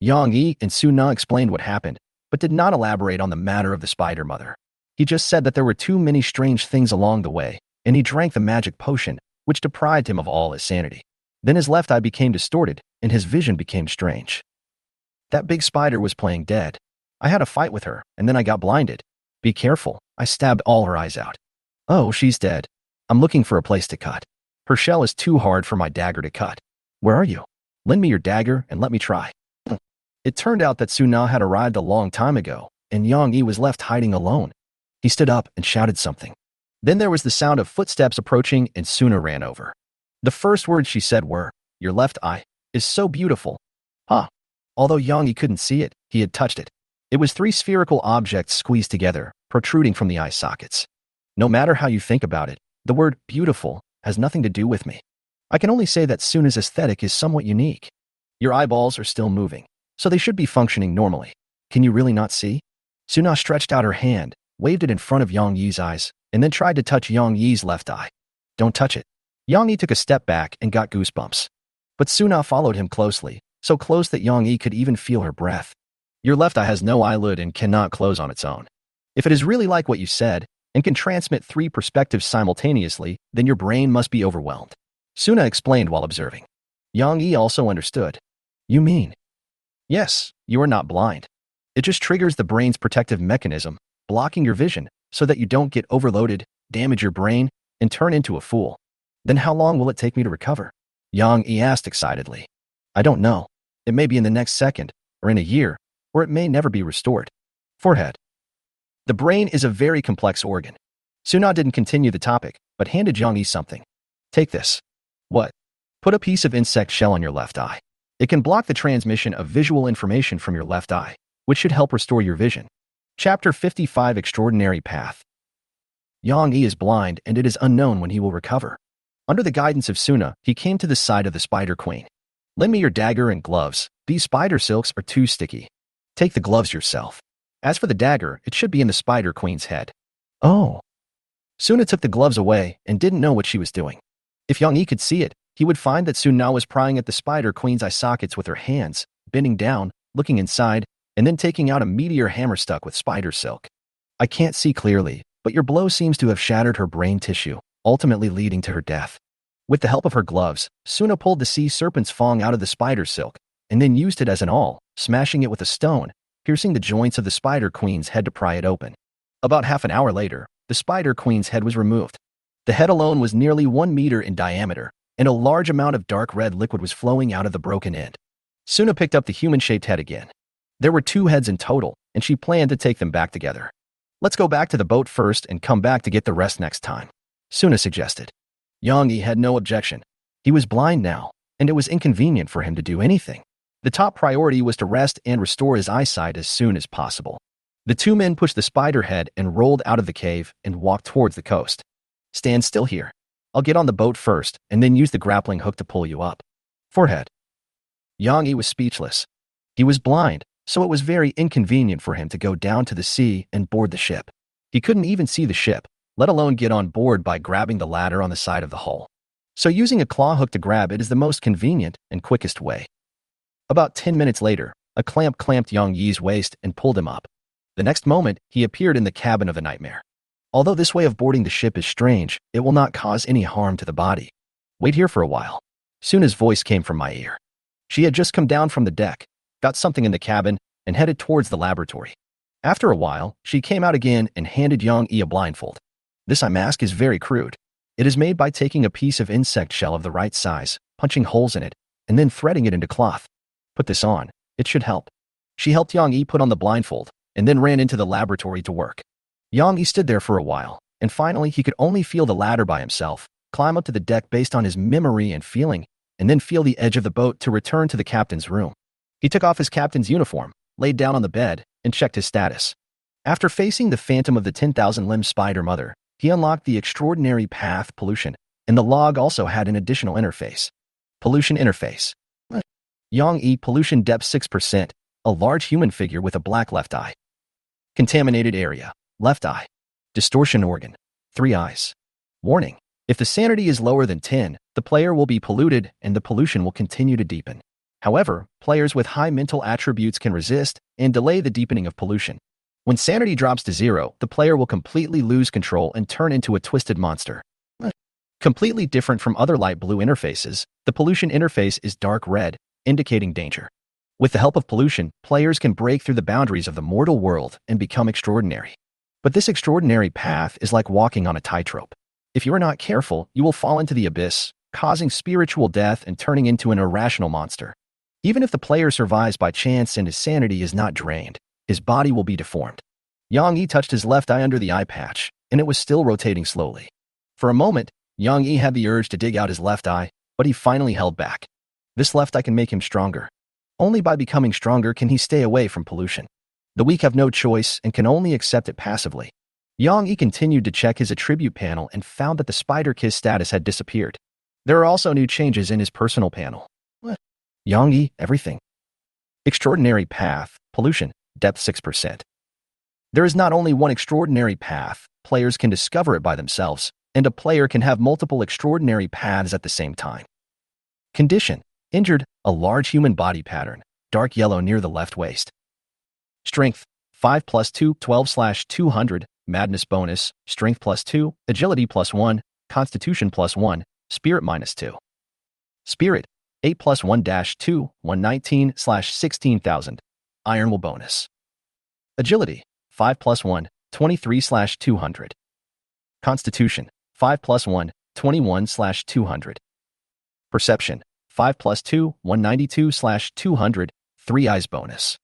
A: Yang Yi and Suna explained what happened, but did not elaborate on the matter of the Spider Mother. He just said that there were too many strange things along the way, and he drank the magic potion, which deprived him of all his sanity. Then his left eye became distorted, and his vision became strange. That big spider was playing dead. I had a fight with her, and then I got blinded. Be careful, I stabbed all her eyes out. Oh, she's dead. I'm looking for a place to cut. Her shell is too hard for my dagger to cut. Where are you? Lend me your dagger and let me try. It turned out that Suna had arrived a long time ago, and Yang Yi was left hiding alone. He stood up and shouted something. Then there was the sound of footsteps approaching and Suna ran over. The first words she said were, "Your left eye is so beautiful." Huh. Although Yang Yi couldn't see it, he had touched it. It was 3 spherical objects squeezed together, protruding from the eye sockets. No matter how you think about it, the word beautiful has nothing to do with me. I can only say that Suna's aesthetic is somewhat unique. Your eyeballs are still moving, so they should be functioning normally. Can you really not see? Suna stretched out her hand, waved it in front of Yang Yi's eyes, and then tried to touch Yang Yi's left eye. Don't touch it. Yang Yi took a step back and got goosebumps. But Suna followed him closely, so close that Yang Yi could even feel her breath. Your left eye has no eyelid and cannot close on its own. If it is really like what you said, and can transmit 3 perspectives simultaneously, then your brain must be overwhelmed. Suna explained while observing. Yang Yi also understood. You mean? Yes, you are not blind. It just triggers the brain's protective mechanism, blocking your vision, so that you don't get overloaded, damage your brain, and turn into a fool. Then how long will it take me to recover? Yang Yi asked excitedly. I don't know. It may be in the next second, or in a year, or it may never be restored. Forehead. The brain is a very complex organ. Suna didn't continue the topic, but handed Yang Yi something. Take this. What? Put a piece of insect shell on your left eye. It can block the transmission of visual information from your left eye, which should help restore your vision. Chapter 55 Extraordinary Path. Yang Yi is blind and it is unknown when he will recover. Under the guidance of Suna, he came to the side of the Spider Queen. Lend me your dagger and gloves. These spider silks are too sticky. Take the gloves yourself. As for the dagger, it should be in the Spider Queen's head. Oh. Suna took the gloves away and didn't know what she was doing. If Yang Yi could see it, he would find that Suna was prying at the Spider Queen's eye sockets with her hands, bending down, looking inside, and then taking out a meteor hammer stuck with spider silk. I can't see clearly, but your blow seems to have shattered her brain tissue, ultimately leading to her death. With the help of her gloves, Suna pulled the sea serpent's fang out of the spider silk, and then used it as an awl, smashing it with a stone, piercing the joints of the Spider Queen's head to pry it open. About half an hour later, the Spider Queen's head was removed. The head alone was nearly 1 meter in diameter, and a large amount of dark red liquid was flowing out of the broken end. Suna picked up the human-shaped head again. There were 2 heads in total, and she planned to take them back together. Let's go back to the boat first and come back to get the rest next time, Suna suggested. Yang Yi had no objection. He was blind now, and it was inconvenient for him to do anything. The top priority was to rest and restore his eyesight as soon as possible. The 2 men pushed the spider head and rolled out of the cave and walked towards the coast. Stand still here. I'll get on the boat first and then use the grappling hook to pull you up. Forehead. Yang Yi was speechless. He was blind, so it was very inconvenient for him to go down to the sea and board the ship. He couldn't even see the ship, let alone get on board by grabbing the ladder on the side of the hull. So using a claw hook to grab it is the most convenient and quickest way. About 10 minutes later, a clamp clamped Yang Yi's waist and pulled him up. The next moment, he appeared in the cabin of the nightmare. Although this way of boarding the ship is strange, it will not cause any harm to the body. Wait here for a while. Suna's voice came from my ear. She had just come down from the deck, got something in the cabin, and headed towards the laboratory. After a while, she came out again and handed Yang Yi a blindfold. This eye mask is very crude. It is made by taking a piece of insect shell of the right size, punching holes in it, and then threading it into cloth. Put this on. It should help. She helped Yang Yi put on the blindfold, and then ran into the laboratory to work. Yang Yi stood there for a while, and finally he could only feel the ladder by himself, climb up to the deck based on his memory and feeling, and then feel the edge of the boat to return to the captain's room. He took off his captain's uniform, laid down on the bed, and checked his status. After facing the phantom of the 10,000-limbed spider mother, he unlocked the extraordinary path pollution, and the log also had an additional interface. Pollution interface. Yang Yi pollution depth 6%, a large human figure with a black left eye. Contaminated area. Left eye. Distortion organ. 3 eyes. Warning. If the sanity is lower than 10, the player will be polluted and the pollution will continue to deepen. However, players with high mental attributes can resist and delay the deepening of pollution. When sanity drops to 0, the player will completely lose control and turn into a twisted monster. Completely different from other light blue interfaces, the pollution interface is dark red, indicating danger. With the help of pollution, players can break through the boundaries of the mortal world and become extraordinary. But this extraordinary path is like walking on a tightrope. If you are not careful, you will fall into the abyss, causing spiritual death and turning into an irrational monster. Even if the player survives by chance and his sanity is not drained, his body will be deformed. Yang Yi touched his left eye under the eye patch, and it was still rotating slowly. For a moment, Yang Yi had the urge to dig out his left eye, but he finally held back. This left eye can make him stronger. Only by becoming stronger can he stay away from pollution. The weak have no choice and can only accept it passively. Yang Yi continued to check his attribute panel and found that the Spider Kiss status had disappeared. There are also new changes in his personal panel. Yang Yi, everything. Extraordinary path, pollution, depth 6%. There is not only one extraordinary path, players can discover it by themselves, and a player can have multiple extraordinary paths at the same time. Condition, injured, a large human body pattern, dark yellow near the left waist. Strength, 5 + 2, 12/200, madness bonus, strength +2, agility +1, constitution +1, spirit -2. Spirit, 8 + 1-2, 119/16,000, iron will bonus. Agility, 5 + 1, 23/200. Constitution, 5 + 1, 21/200. Perception, 5 + 2, 192/200, 3 eyes bonus.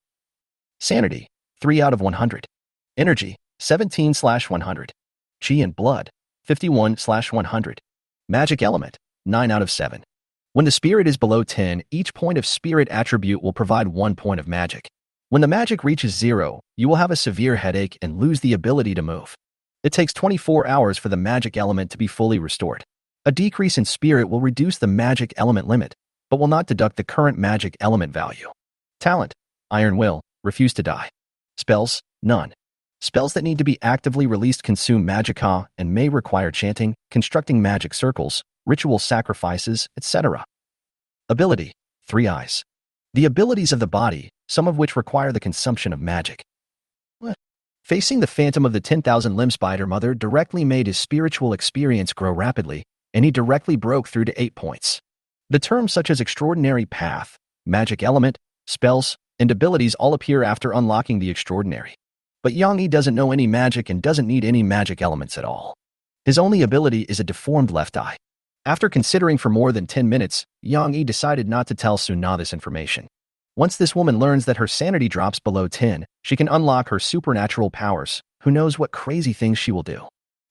A: Sanity, 3 out of 100. Energy, 17/100. Chi and blood, 51/100. Magic element, 9 out of 7. When the spirit is below 10, each point of spirit attribute will provide 1 point of magic. When the magic reaches 0, you will have a severe headache and lose the ability to move. It takes 24 hours for the magic element to be fully restored. A decrease in spirit will reduce the magic element limit, but will not deduct the current magic element value. Talent, Iron Will, refuse to die. Spells, none. Spells that need to be actively released consume magicka and may require chanting, constructing magic circles, ritual sacrifices, etc. Ability, 3 eyes. The abilities of the body, some of which require the consumption of magic. Facing the phantom of the 10,000-limb spider mother directly made his spiritual experience grow rapidly, and he directly broke through to 8 points. The terms such as extraordinary path, magic element, spells, and abilities all appear after unlocking the extraordinary. But Yang Yi doesn't know any magic and doesn't need any magic elements at all. His only ability is a deformed left eye. After considering for more than 10 minutes, Yang Yi decided not to tell Suna this information. Once this woman learns that her sanity drops below 10, she can unlock her supernatural powers. Who knows what crazy things she will do.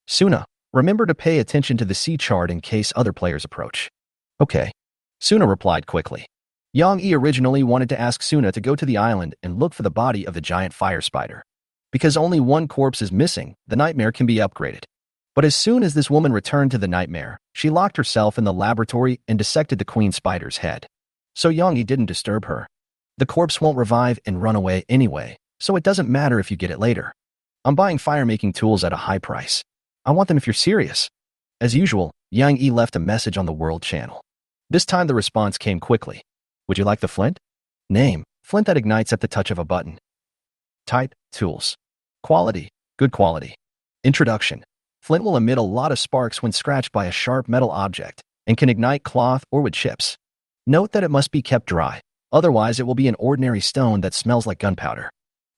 A: Suna, remember to pay attention to the sea chart in case other players approach. Okay. Suna replied quickly. Yang Yi originally wanted to ask Suna to go to the island and look for the body of the giant fire spider. Because only one corpse is missing, the nightmare can be upgraded. But as soon as this woman returned to the nightmare, she locked herself in the laboratory and dissected the queen spider's head. So Yang Yi didn't disturb her. The corpse won't revive and run away anyway, so it doesn't matter if you get it later. I'm buying fire-making tools at a high price. I want them if you're serious. As usual, Yang Yi left a message on the World Channel. This time the response came quickly. Would you like the flint? Name, flint that ignites at the touch of a button. Type, tools. Quality, good quality. Introduction. Flint will emit a lot of sparks when scratched by a sharp metal object and can ignite cloth or wood chips. Note that it must be kept dry, otherwise it will be an ordinary stone that smells like gunpowder.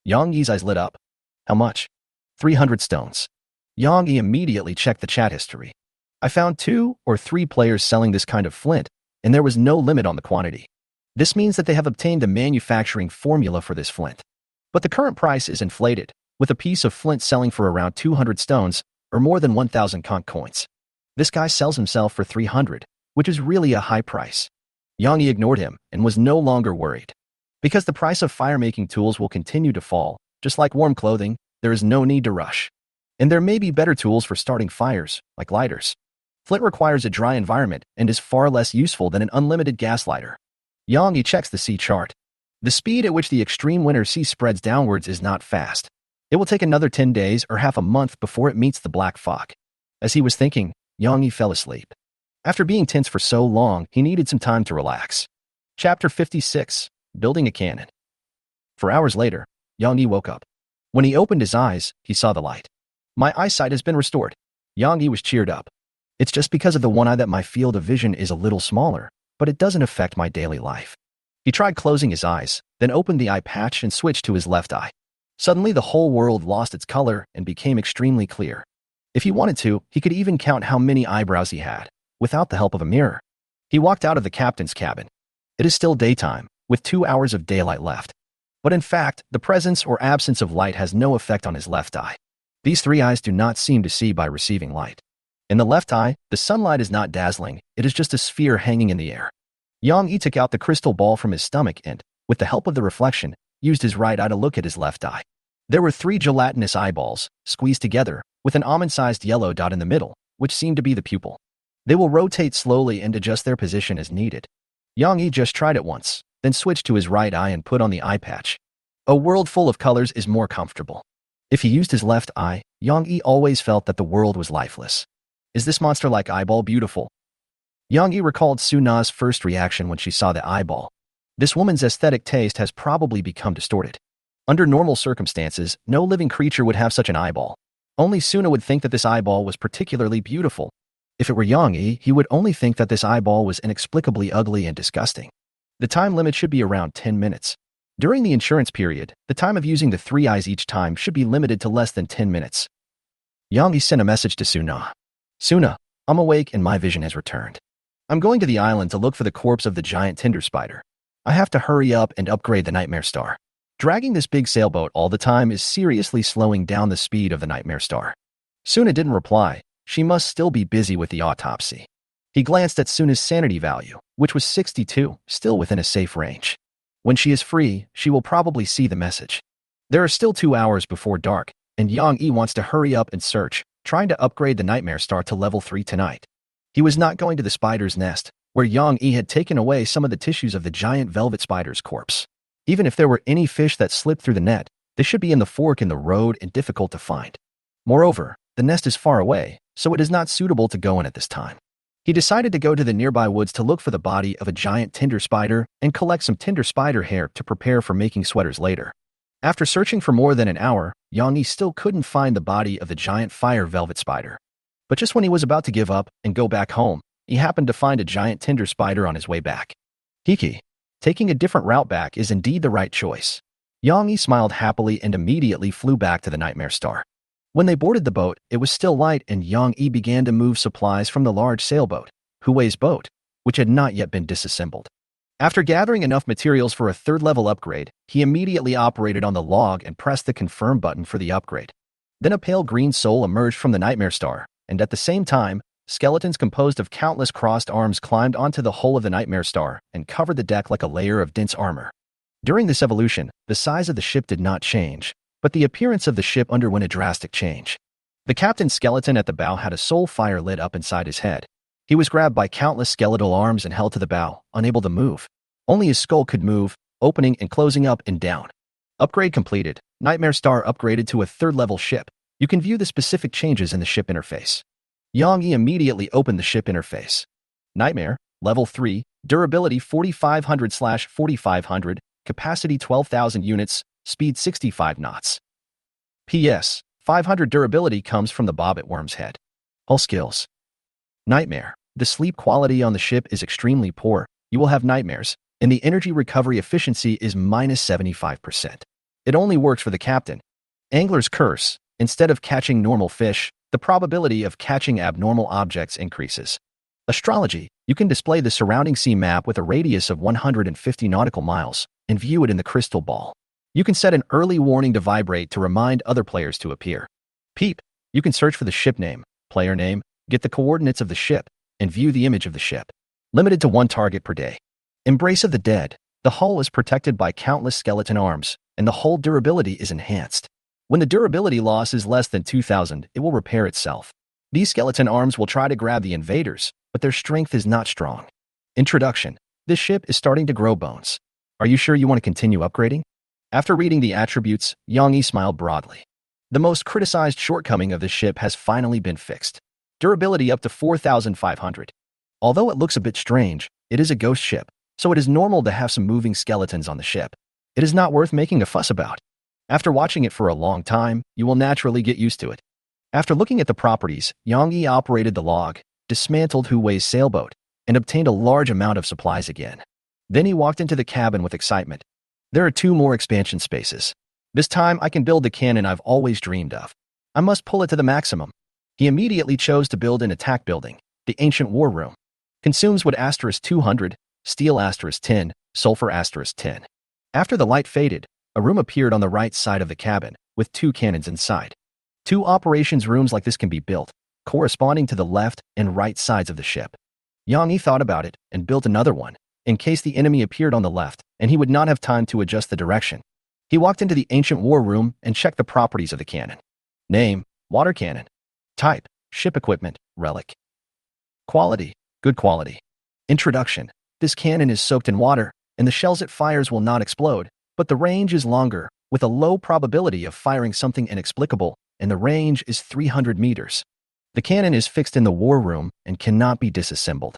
A: Yang Yi's eyes lit up. How much? 300 stones. Yang Yi immediately checked the chat history. I found 2 or 3 players selling this kind of flint, and there was no limit on the quantity. This means that they have obtained a manufacturing formula for this flint. But the current price is inflated, with a piece of flint selling for around 200 stones, or more than 1,000 conch coins. This guy sells himself for 300, which is really a high price. Yang Yi ignored him and was no longer worried. Because the price of fire-making tools will continue to fall, just like warm clothing, there is no need to rush. And there may be better tools for starting fires, like lighters. Flint requires a dry environment and is far less useful than an unlimited gas lighter. Yang Yi checks the sea chart. The speed at which the extreme winter sea spreads downwards is not fast. It will take another 10 days or half a month before it meets the black fog. As he was thinking, Yang Yi fell asleep. After being tense for so long, he needed some time to relax. Chapter 56, Building a Cannon. For hours later, Yang Yi woke up. When he opened his eyes, he saw the light. My eyesight has been restored. Yang Yi was cheered up. It's just because of the one eye that my field of vision is a little smaller, but it doesn't affect my daily life. He tried closing his eyes, then opened the eye patch and switched to his left eye. Suddenly, the whole world lost its color and became extremely clear. If he wanted to, he could even count how many eyebrows he had, without the help of a mirror. He walked out of the captain's cabin. It is still daytime, with 2 hours of daylight left. But in fact, the presence or absence of light has no effect on his left eye. These 3 eyes do not seem to see by receiving light. In the left eye, the sunlight is not dazzling, it is just a sphere hanging in the air. Yang Yi took out the crystal ball from his stomach and, with the help of the reflection, used his right eye to look at his left eye. There were 3 gelatinous eyeballs, squeezed together, with an almond-sized yellow dot in the middle, which seemed to be the pupil. They will rotate slowly and adjust their position as needed. Yang Yi just tried it once, then switched to his right eye and put on the eye patch. A world full of colors is more comfortable. If he used his left eye, Yang Yi always felt that the world was lifeless. Is this monster-like eyeball beautiful? Yang Yi recalled Suna's first reaction when she saw the eyeball. This woman's aesthetic taste has probably become distorted. Under normal circumstances, no living creature would have such an eyeball. Only Suna would think that this eyeball was particularly beautiful. If it were Yang Yi, he would only think that this eyeball was inexplicably ugly and disgusting. The time limit should be around 10 minutes. During the insurance period, the time of using the 3 eyes each time should be limited to less than 10 minutes. Yang Yi sent a message to Suna. Suna, I'm awake and my vision has returned. I'm going to the island to look for the corpse of the giant tinder spider. I have to hurry up and upgrade the Nightmare Star. Dragging this big sailboat all the time is seriously slowing down the speed of the Nightmare Star. Suna didn't reply. She must still be busy with the autopsy. He glanced at Suna's sanity value, which was 62, still within a safe range. When she is free, she will probably see the message. There are still 2 hours before dark, and Yang Yi wants to hurry up and search, trying to upgrade the Nightmare Star to level 3 tonight. He was not going to the spider's nest, where Yang Yi had taken away some of the tissues of the giant velvet spider's corpse. Even if there were any fish that slipped through the net, they should be in the fork in the road and difficult to find. Moreover, the nest is far away, so it is not suitable to go in at this time. He decided to go to the nearby woods to look for the body of a giant tinder spider and collect some tinder spider hair to prepare for making sweaters later. After searching for more than an hour, Yang Yi still couldn't find the body of the giant fire velvet spider. But just when he was about to give up and go back home, he happened to find a giant tinder spider on his way back. Hiki, taking a different route back is indeed the right choice. Yang Yi smiled happily and immediately flew back to the Nightmare Star. When they boarded the boat, it was still light and Yang Yi began to move supplies from the large sailboat, Huwei's boat, which had not yet been disassembled. After gathering enough materials for a third-level upgrade, he immediately operated on the log and pressed the confirm button for the upgrade. Then a pale green soul emerged from the Nightmare Star, and at the same time, skeletons composed of countless crossed arms climbed onto the hull of the Nightmare Star and covered the deck like a layer of dense armor. During this evolution, the size of the ship did not change, but the appearance of the ship underwent a drastic change. The captain's skeleton at the bow had a soul fire lit up inside his head. He was grabbed by countless skeletal arms and held to the bow, unable to move. Only his skull could move, opening and closing up and down. Upgrade completed. Nightmare Star upgraded to a third-level ship. You can view the specific changes in the ship interface. Yang Yi immediately opened the ship interface. Nightmare, level 3, durability 4500/4500, capacity 12,000 units, speed 65 knots. PS, 500 durability comes from the bobbit worm's head. Hull skills. Nightmare. The sleep quality on the ship is extremely poor. You will have nightmares, and the energy recovery efficiency is -75%. It only works for the captain. Angler's curse. Instead of catching normal fish, the probability of catching abnormal objects increases. Astrology. You can display the surrounding sea map with a radius of 150 nautical miles and view it in the crystal ball. You can set an early warning to vibrate to remind other players to appear. Peep. You can search for the ship name, player name, get the coordinates of the ship, and view the image of the ship. Limited to 1 target per day. Embrace of the Dead. The hull is protected by countless skeleton arms, and the hull durability is enhanced. When the durability loss is less than 2,000, it will repair itself. These skeleton arms will try to grab the invaders, but their strength is not strong. Introduction. This ship is starting to grow bones. Are you sure you want to continue upgrading? After reading the attributes, Yang Yi smiled broadly. The most criticized shortcoming of this ship has finally been fixed. Durability up to 4,500. Although it looks a bit strange, it is a ghost ship, so it is normal to have some moving skeletons on the ship. It is not worth making a fuss about. After watching it for a long time, you will naturally get used to it. After looking at the properties, Yang Yi operated the log, dismantled Huwei's sailboat, and obtained a large amount of supplies again. Then he walked into the cabin with excitement. There are 2 more expansion spaces. This time I can build the cannon I've always dreamed of. I must pull it to the maximum. He immediately chose to build an attack building, the Ancient War Room. Consumes wood *200, steel *10, sulfur *10. After the light faded, a room appeared on the right side of the cabin, with 2 cannons inside. 2 operations rooms like this can be built, corresponding to the left and right sides of the ship. Yang Yi thought about it and built another one, in case the enemy appeared on the left, and he would not have time to adjust the direction. He walked into the Ancient War Room and checked the properties of the cannon. Name, water cannon. Type, ship equipment, relic. Quality, good quality. Introduction. This cannon is soaked in water, and the shells it fires will not explode, but the range is longer, with a low probability of firing something inexplicable, and the range is 300 meters. The cannon is fixed in the war room and cannot be disassembled.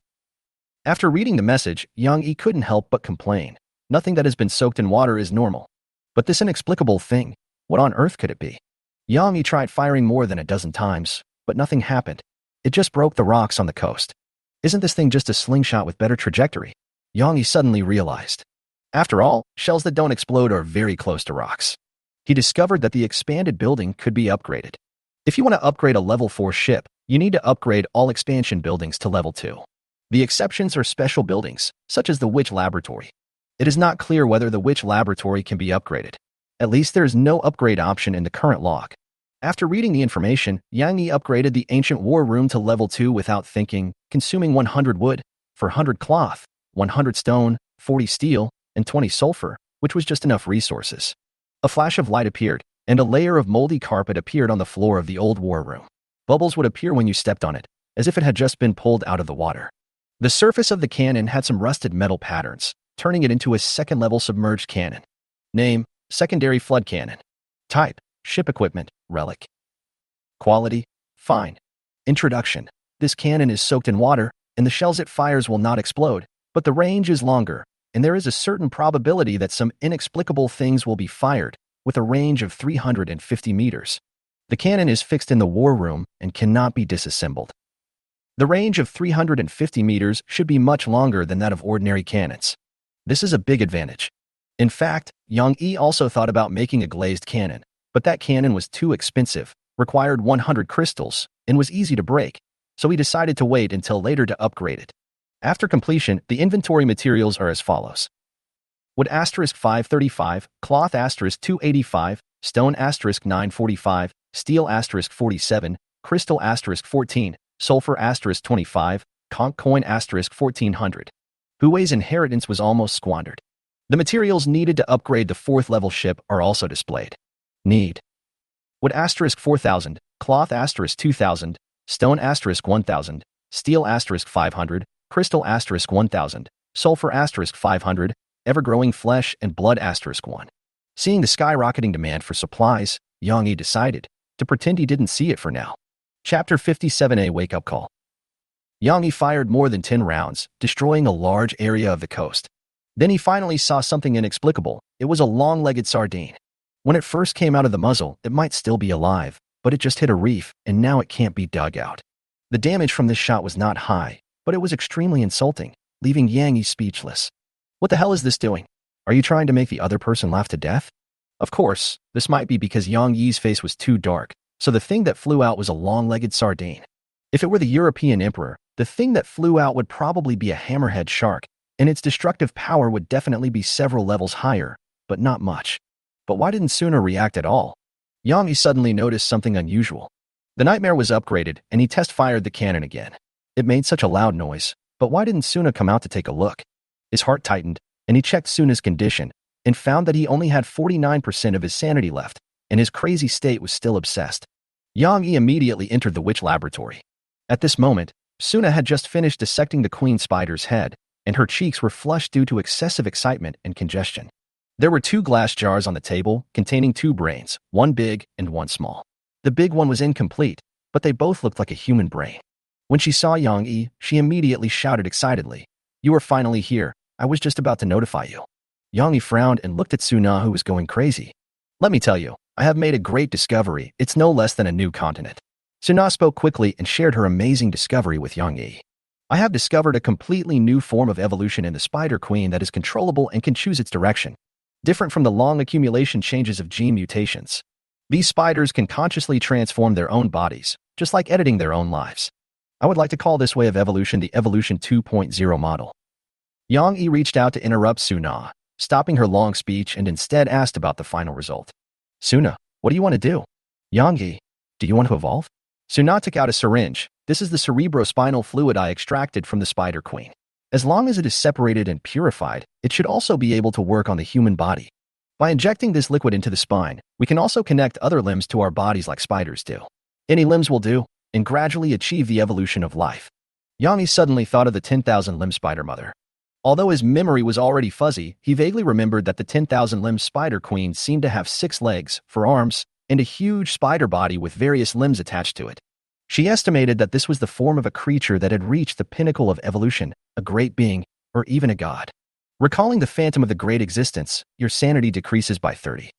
A: After reading the message, Yang Yi couldn't help but complain. Nothing that has been soaked in water is normal. But this inexplicable thing, what on earth could it be? Yang Yi tried firing more than a dozen times, but nothing happened. It just broke the rocks on the coast. Isn't this thing just a slingshot with better trajectory? Yang Yi suddenly realized. After all, shells that don't explode are very close to rocks. He discovered that the expanded building could be upgraded. If you want to upgrade a level 4 ship, you need to upgrade all expansion buildings to level 2. The exceptions are special buildings, such as the Witch Laboratory. It is not clear whether the Witch Laboratory can be upgraded. At least there is no upgrade option in the current log. After reading the information, Yang Yi upgraded the ancient war room to level 2 without thinking, consuming 100 wood, 400 cloth, 100 stone, 40 steel, and 20 sulfur, which was just enough resources. A flash of light appeared, and a layer of moldy carpet appeared on the floor of the old war room. Bubbles would appear when you stepped on it, as if it had just been pulled out of the water. The surface of the cannon had some rusted metal patterns, turning it into a second-level submerged cannon. Name: Secondary Flood Cannon. Type: Ship Equipment, Relic. Quality: Fine. Introduction: This cannon is soaked in water, and the shells it fires will not explode, but the range is longer, and there is a certain probability that some inexplicable things will be fired, with a range of 350 meters. The cannon is fixed in the war room and cannot be disassembled. The range of 350 meters should be much longer than that of ordinary cannons. This is a big advantage. In fact, Yang Yi also thought about making a glazed cannon, but that cannon was too expensive, required 100 crystals, and was easy to break, so he decided to wait until later to upgrade it. After completion, the inventory materials are as follows. Wood * 535, cloth * 285, stone * 945, steel * 47, crystal * 14, sulfur * 25, conch coin * 1400. Huwei's inheritance was almost squandered. The materials needed to upgrade the 4th level ship are also displayed. Need: wood * 4000, cloth * 2000, stone * 1000, steel * 500, crystal * 1000, sulfur * 500, ever-growing flesh and blood * 1. Seeing the skyrocketing demand for supplies, Yang Yi decided to pretend he didn't see it for now. Chapter 57A Wake-up Call. Yang Yi fired more than 10 rounds, destroying a large area of the coast. Then he finally saw something inexplicable. It was a long-legged sardine. When it first came out of the muzzle, it might still be alive, but it just hit a reef, and now it can't be dug out. The damage from this shot was not high, but it was extremely insulting, leaving Yang Yi speechless. What the hell is this doing? Are you trying to make the other person laugh to death? Of course, this might be because Yang Yi's face was too dark, so the thing that flew out was a long-legged sardine. If it were the European emperor, the thing that flew out would probably be a hammerhead shark, and its destructive power would definitely be several levels higher, but not much. But why didn't Suna react at all? Yang Yi suddenly noticed something unusual. The nightmare was upgraded, and he test-fired the cannon again. It made such a loud noise, but why didn't Suna come out to take a look? His heart tightened, and he checked Suna's condition, and found that he only had 49% of his sanity left, and his crazy state was still obsessed. Yang Yi immediately entered the witch laboratory. At this moment, Suna had just finished dissecting the queen spider's head, and her cheeks were flushed due to excessive excitement and congestion. There were 2 glass jars on the table containing 2 brains, one big and one small. The big one was incomplete, but they both looked like a human brain. When she saw Yang Yi, she immediately shouted excitedly, "You are finally here. I was just about to notify you." Yang Yi frowned and looked at Suna, who was going crazy. "Let me tell you, I have made a great discovery. It's no less than a new continent." Suna spoke quickly and shared her amazing discovery with Yang Yi. "I have discovered a completely new form of evolution in the Spider Queen that is controllable and can choose its direction, different from the long accumulation changes of gene mutations. These spiders can consciously transform their own bodies, just like editing their own lives. I would like to call this way of evolution the Evolution 2.0 model." Yang Yi reached out to interrupt Suna, stopping her long speech, and instead asked about the final result. "Suna, what do you want to do?" "Yang Yi, do you want to evolve?" Suna took out a syringe. "This is the cerebrospinal fluid I extracted from the Spider Queen. As long as it is separated and purified, it should also be able to work on the human body. By injecting this liquid into the spine, we can also connect other limbs to our bodies like spiders do. Any limbs will do, and gradually achieve the evolution of life." Yang Yi suddenly thought of the 10,000-limb spider mother. Although his memory was already fuzzy, he vaguely remembered that the 10,000-limb Spider Queen seemed to have 6 legs, 4 arms, and a huge spider body with various limbs attached to it. She estimated that this was the form of a creature that had reached the pinnacle of evolution, a great being, or even a god. Recalling the phantom of the great existence, your sanity decreases by 30.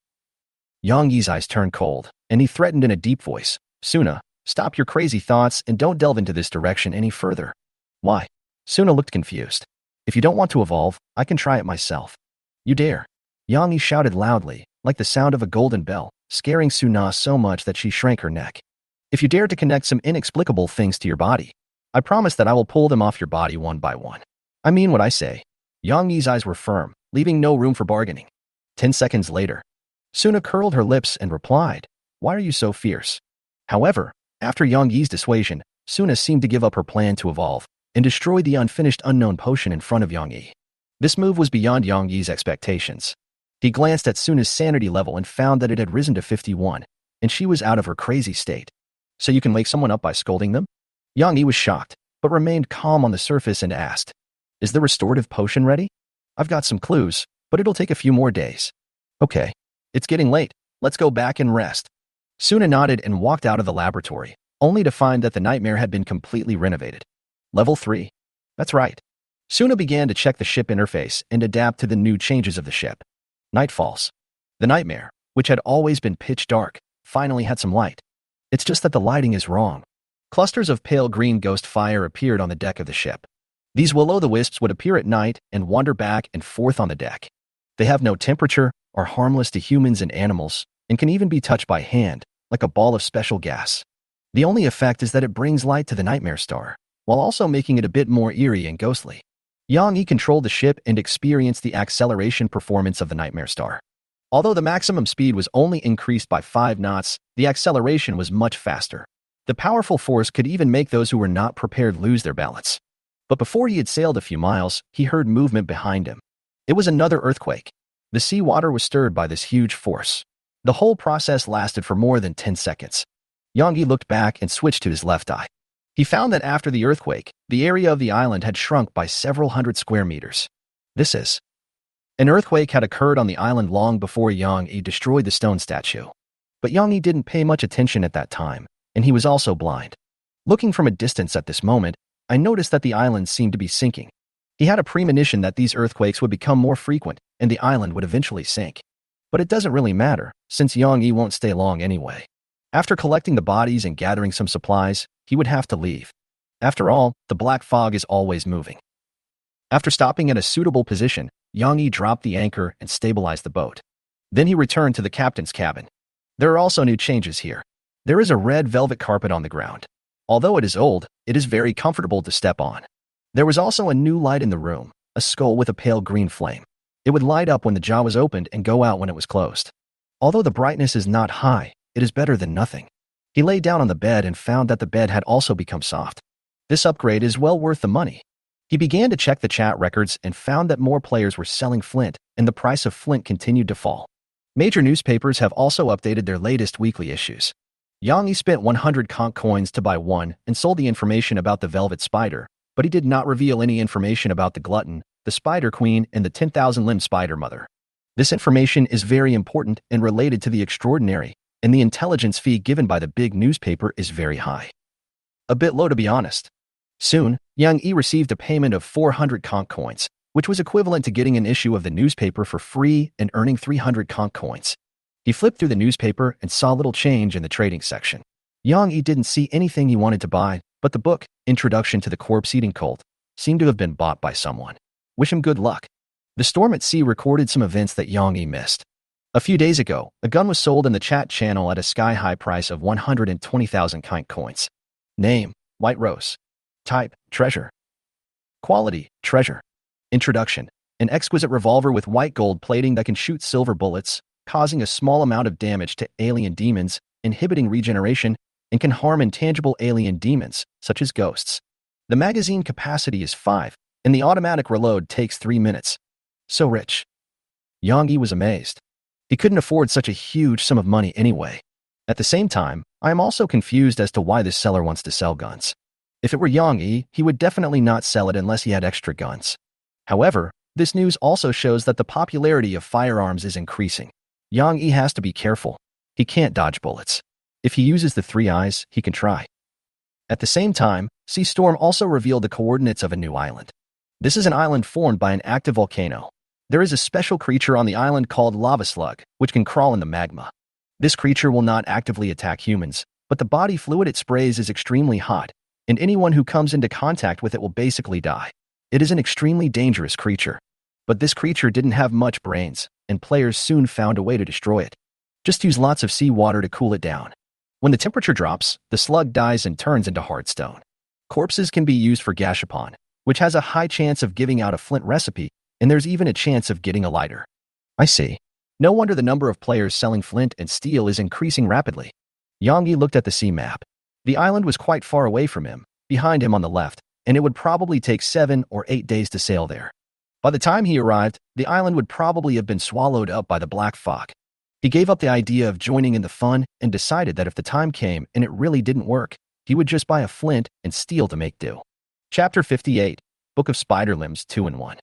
A: Yang Yi's eyes turned cold, and he threatened in a deep voice, "Suna, stop your crazy thoughts and don't delve into this direction any further." "Why?" Suna looked confused. "If you don't want to evolve, I can try it myself." "You dare?" Yang Yi shouted loudly, like the sound of a golden bell, scaring Suna so much that she shrank her neck. "If you dare to connect some inexplicable things to your body, I promise that I will pull them off your body one by one. I mean what I say." Yang Yi's eyes were firm, leaving no room for bargaining. 10 seconds later, Suna curled her lips and replied, Why are you so fierce? However, after Yang Yi's dissuasion, Suna seemed to give up her plan to evolve and destroy the unfinished unknown potion in front of Yang Yi. This move was beyond Yang Yi's expectations. He glanced at Suna's sanity level and found that it had risen to 51, and she was out of her crazy state. So you can wake someone up by scolding them? Yang Yi was shocked, but remained calm on the surface and asked, "Is the restorative potion ready? I've got some clues, but it'll take a few more days." "Okay. It's getting late. Let's go back and rest." Suna nodded and walked out of the laboratory, only to find that the nightmare had been completely renovated. Level 3. That's right. Suna began to check the ship interface and adapt to the new changes of the ship. Night falls. The nightmare, which had always been pitch dark, finally had some light. It's just that the lighting is wrong. Clusters of pale green ghost fire appeared on the deck of the ship. These will-o'-the-wisps would appear at night and wander back and forth on the deck. They have no temperature, are harmless to humans and animals, and can even be touched by hand, like a ball of special gas. The only effect is that it brings light to the nightmare star, while also making it a bit more eerie and ghostly. Yang Yi controlled the ship and experienced the acceleration performance of the nightmare star. Although the maximum speed was only increased by 5 knots, the acceleration was much faster. The powerful force could even make those who were not prepared lose their balance. But before he had sailed a few miles, he heard movement behind him. It was another earthquake. The seawater was stirred by this huge force. The whole process lasted for more than 10 seconds. Yang Yi looked back and switched to his left eye. He found that after the earthquake, the area of the island had shrunk by several hundred square meters. An earthquake had occurred on the island long before Yang Yi destroyed the stone statue. But Yang Yi didn't pay much attention at that time, and he was also blind. Looking from a distance at this moment, I noticed that the island seemed to be sinking. He had a premonition that these earthquakes would become more frequent and the island would eventually sink. But it doesn't really matter, since Yang Yi won't stay long anyway. After collecting the bodies and gathering some supplies, he would have to leave. After all, the black fog is always moving. After stopping at a suitable position, Yang Yi dropped the anchor and stabilized the boat. Then he returned to the captain's cabin. There are also new changes here. There is a red velvet carpet on the ground. Although it is old, it is very comfortable to step on. There was also a new light in the room, a skull with a pale green flame. It would light up when the jaw was opened and go out when it was closed. Although the brightness is not high, it is better than nothing. He lay down on the bed and found that the bed had also become soft. This upgrade is well worth the money. He began to check the chat records and found that more players were selling flint, and the price of flint continued to fall. Major newspapers have also updated their latest weekly issues. Yang Yi spent 100 conch coins to buy one and sold the information about the velvet spider, but he did not reveal any information about the glutton, the spider queen, and the 10,000-limb spider mother. This information is very important and related to the extraordinary, and the intelligence fee given by the big newspaper is very high. A bit low, to be honest. Soon, Yang Yi received a payment of 400 conch coins, which was equivalent to getting an issue of the newspaper for free and earning 300 conch coins. He flipped through the newspaper and saw little change in the trading section. Yang Yi didn't see anything he wanted to buy, but the book, Introduction to the Corpse-Eating Cult, seemed to have been bought by someone. Wish him good luck. The storm at sea recorded some events that Yang Yi missed. A few days ago, a gun was sold in the chat channel at a sky-high price of 120,000 conch coins. Name, White Rose. Type, treasure. Quality, treasure. Introduction, an exquisite revolver with white gold plating that can shoot silver bullets, causing a small amount of damage to alien demons, inhibiting regeneration, and can harm intangible alien demons, such as ghosts. The magazine capacity is 5, and the automatic reload takes 3 minutes. So rich. Yang Yi was amazed. He couldn't afford such a huge sum of money anyway. At the same time, I am also confused as to why this seller wants to sell guns. If it were Yang Yi, he would definitely not sell it unless he had extra guns. However, this news also shows that the popularity of firearms is increasing. Yang Yi has to be careful. He can't dodge bullets. If he uses the 3 eyes, he can try. At the same time, Sea Storm also revealed the coordinates of a new island. This is an island formed by an active volcano. There is a special creature on the island called Lava Slug, which can crawl in the magma. This creature will not actively attack humans, but the body fluid it sprays is extremely hot, and anyone who comes into contact with it will basically die. It is an extremely dangerous creature. But this creature didn't have much brains, and players soon found a way to destroy it. Just use lots of seawater to cool it down. When the temperature drops, the slug dies and turns into hard stone. Corpses can be used for gashapon, which has a high chance of giving out a flint recipe, and there's even a chance of getting a lighter. I see. No wonder the number of players selling flint and steel is increasing rapidly. Yang Yi looked at the sea map. The island was quite far away from him, behind him on the left, and it would probably take 7 or 8 days to sail there. By the time he arrived, the island would probably have been swallowed up by the black fog. He gave up the idea of joining in the fun and decided that if the time came and it really didn't work, he would just buy a flint and steel to make do. Chapter 58, Book of Spider Limbs 2-in-1.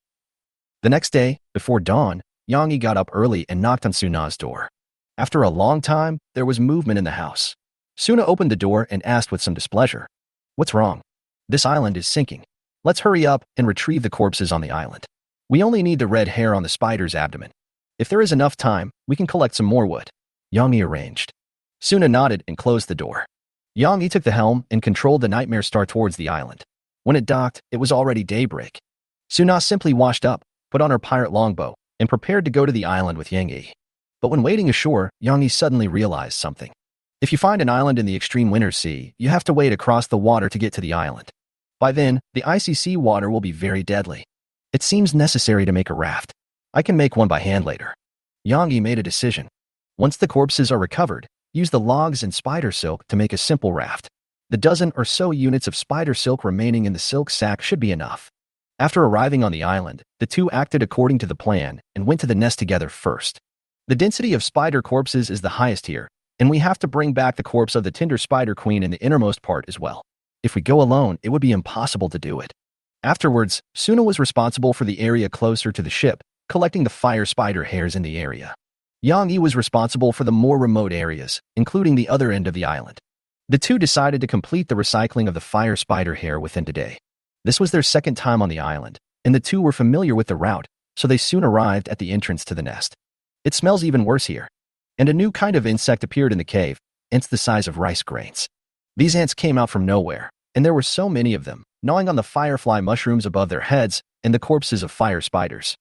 A: The next day, before dawn, Yang Yi got up early and knocked on Suna's door. After a long time, there was movement in the house. Suna opened the door and asked with some displeasure, "What's wrong? This island is sinking. Let's hurry up and retrieve the corpses on the island. We only need the red hair on the spider's abdomen. If there is enough time, we can collect some more wood." Yang Yi arranged. Suna nodded and closed the door. Yang Yi took the helm and controlled the Nightmare Star towards the island. When it docked, it was already daybreak. Suna simply washed up, put on her pirate longbow, and prepared to go to the island with Yang Yi. But when wading ashore, Yang Yi suddenly realized something. If you find an island in the extreme winter sea, you have to wade across the water to get to the island. By then, the icy sea water will be very deadly. It seems necessary to make a raft. I can make one by hand later. Yang Yi made a decision. Once the corpses are recovered, use the logs and spider silk to make a simple raft. The dozen or so units of spider silk remaining in the silk sack should be enough. After arriving on the island, the two acted according to the plan and went to the nest together first. The density of spider corpses is the highest here, and we have to bring back the corpse of the Tinder Spider Queen in the innermost part as well. If we go alone, it would be impossible to do it. Afterwards, Suna was responsible for the area closer to the ship, collecting the fire spider hairs in the area. Yang Yi was responsible for the more remote areas, including the other end of the island. The two decided to complete the recycling of the fire spider hair within a day. This was their second time on the island, and the two were familiar with the route, so they soon arrived at the entrance to the nest. It smells even worse here. And a new kind of insect appeared in the cave, ants the size of rice grains. These ants came out from nowhere, and there were so many of them, gnawing on the firefly mushrooms above their heads and the corpses of fire spiders.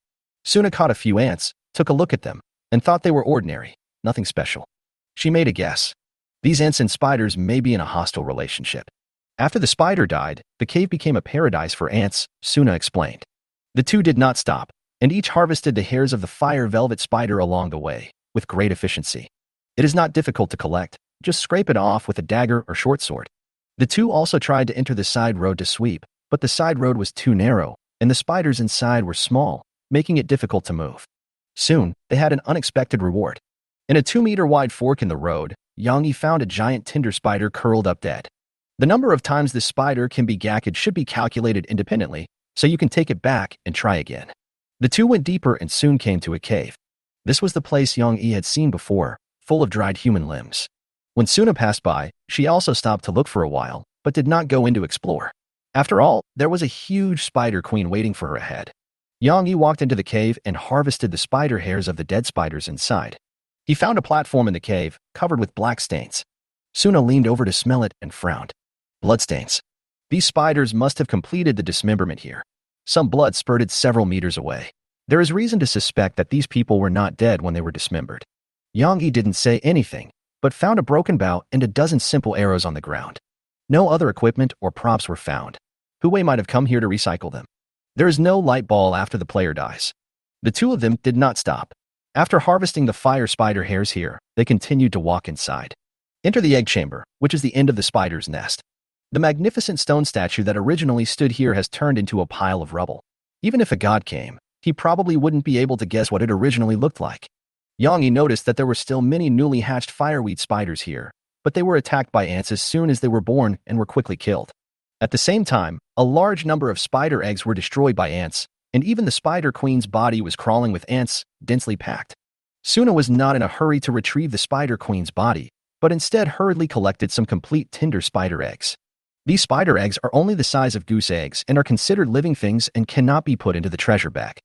A: Suna caught a few ants, took a look at them, and thought they were ordinary, nothing special. She made a guess. These ants and spiders may be in a hostile relationship. After the spider died, the cave became a paradise for ants, Suna explained. The two did not stop, and each harvested the hairs of the fire velvet spider along the way, with great efficiency. It is not difficult to collect, just scrape it off with a dagger or short sword. The two also tried to enter the side road to sweep, but the side road was too narrow, and the spiders inside were small, making it difficult to move. Soon, they had an unexpected reward. In a 2-meter wide fork in the road, Yang Yi found a giant tinder spider curled up dead. The number of times this spider can be gacked should be calculated independently, so you can take it back and try again. The two went deeper and soon came to a cave. This was the place Yang Yi had seen before, full of dried human limbs. When Suna passed by, she also stopped to look for a while, but did not go in to explore. After all, there was a huge spider queen waiting for her ahead. Yang Yi walked into the cave and harvested the spider hairs of the dead spiders inside. He found a platform in the cave, covered with black stains. Suna leaned over to smell it and frowned. Bloodstains. These spiders must have completed the dismemberment here. Some blood spurted several meters away. There is reason to suspect that these people were not dead when they were dismembered. Yang Yi didn't say anything, but found a broken bow and a dozen simple arrows on the ground. No other equipment or props were found. Hu might have come here to recycle them. There is no light ball after the player dies. The two of them did not stop. After harvesting the fire spider hairs here, they continued to walk inside. Enter the egg chamber, which is the end of the spider's nest. The magnificent stone statue that originally stood here has turned into a pile of rubble. Even if a god came, he probably wouldn't be able to guess what it originally looked like. Yang Yi noticed that there were still many newly hatched fireweed spiders here, but they were attacked by ants as soon as they were born and were quickly killed. At the same time, a large number of spider eggs were destroyed by ants, and even the spider queen's body was crawling with ants, densely packed. Suna was not in a hurry to retrieve the spider queen's body, but instead hurriedly collected some complete tinder spider eggs. These spider eggs are only the size of goose eggs and are considered living things and cannot be put into the treasure bag.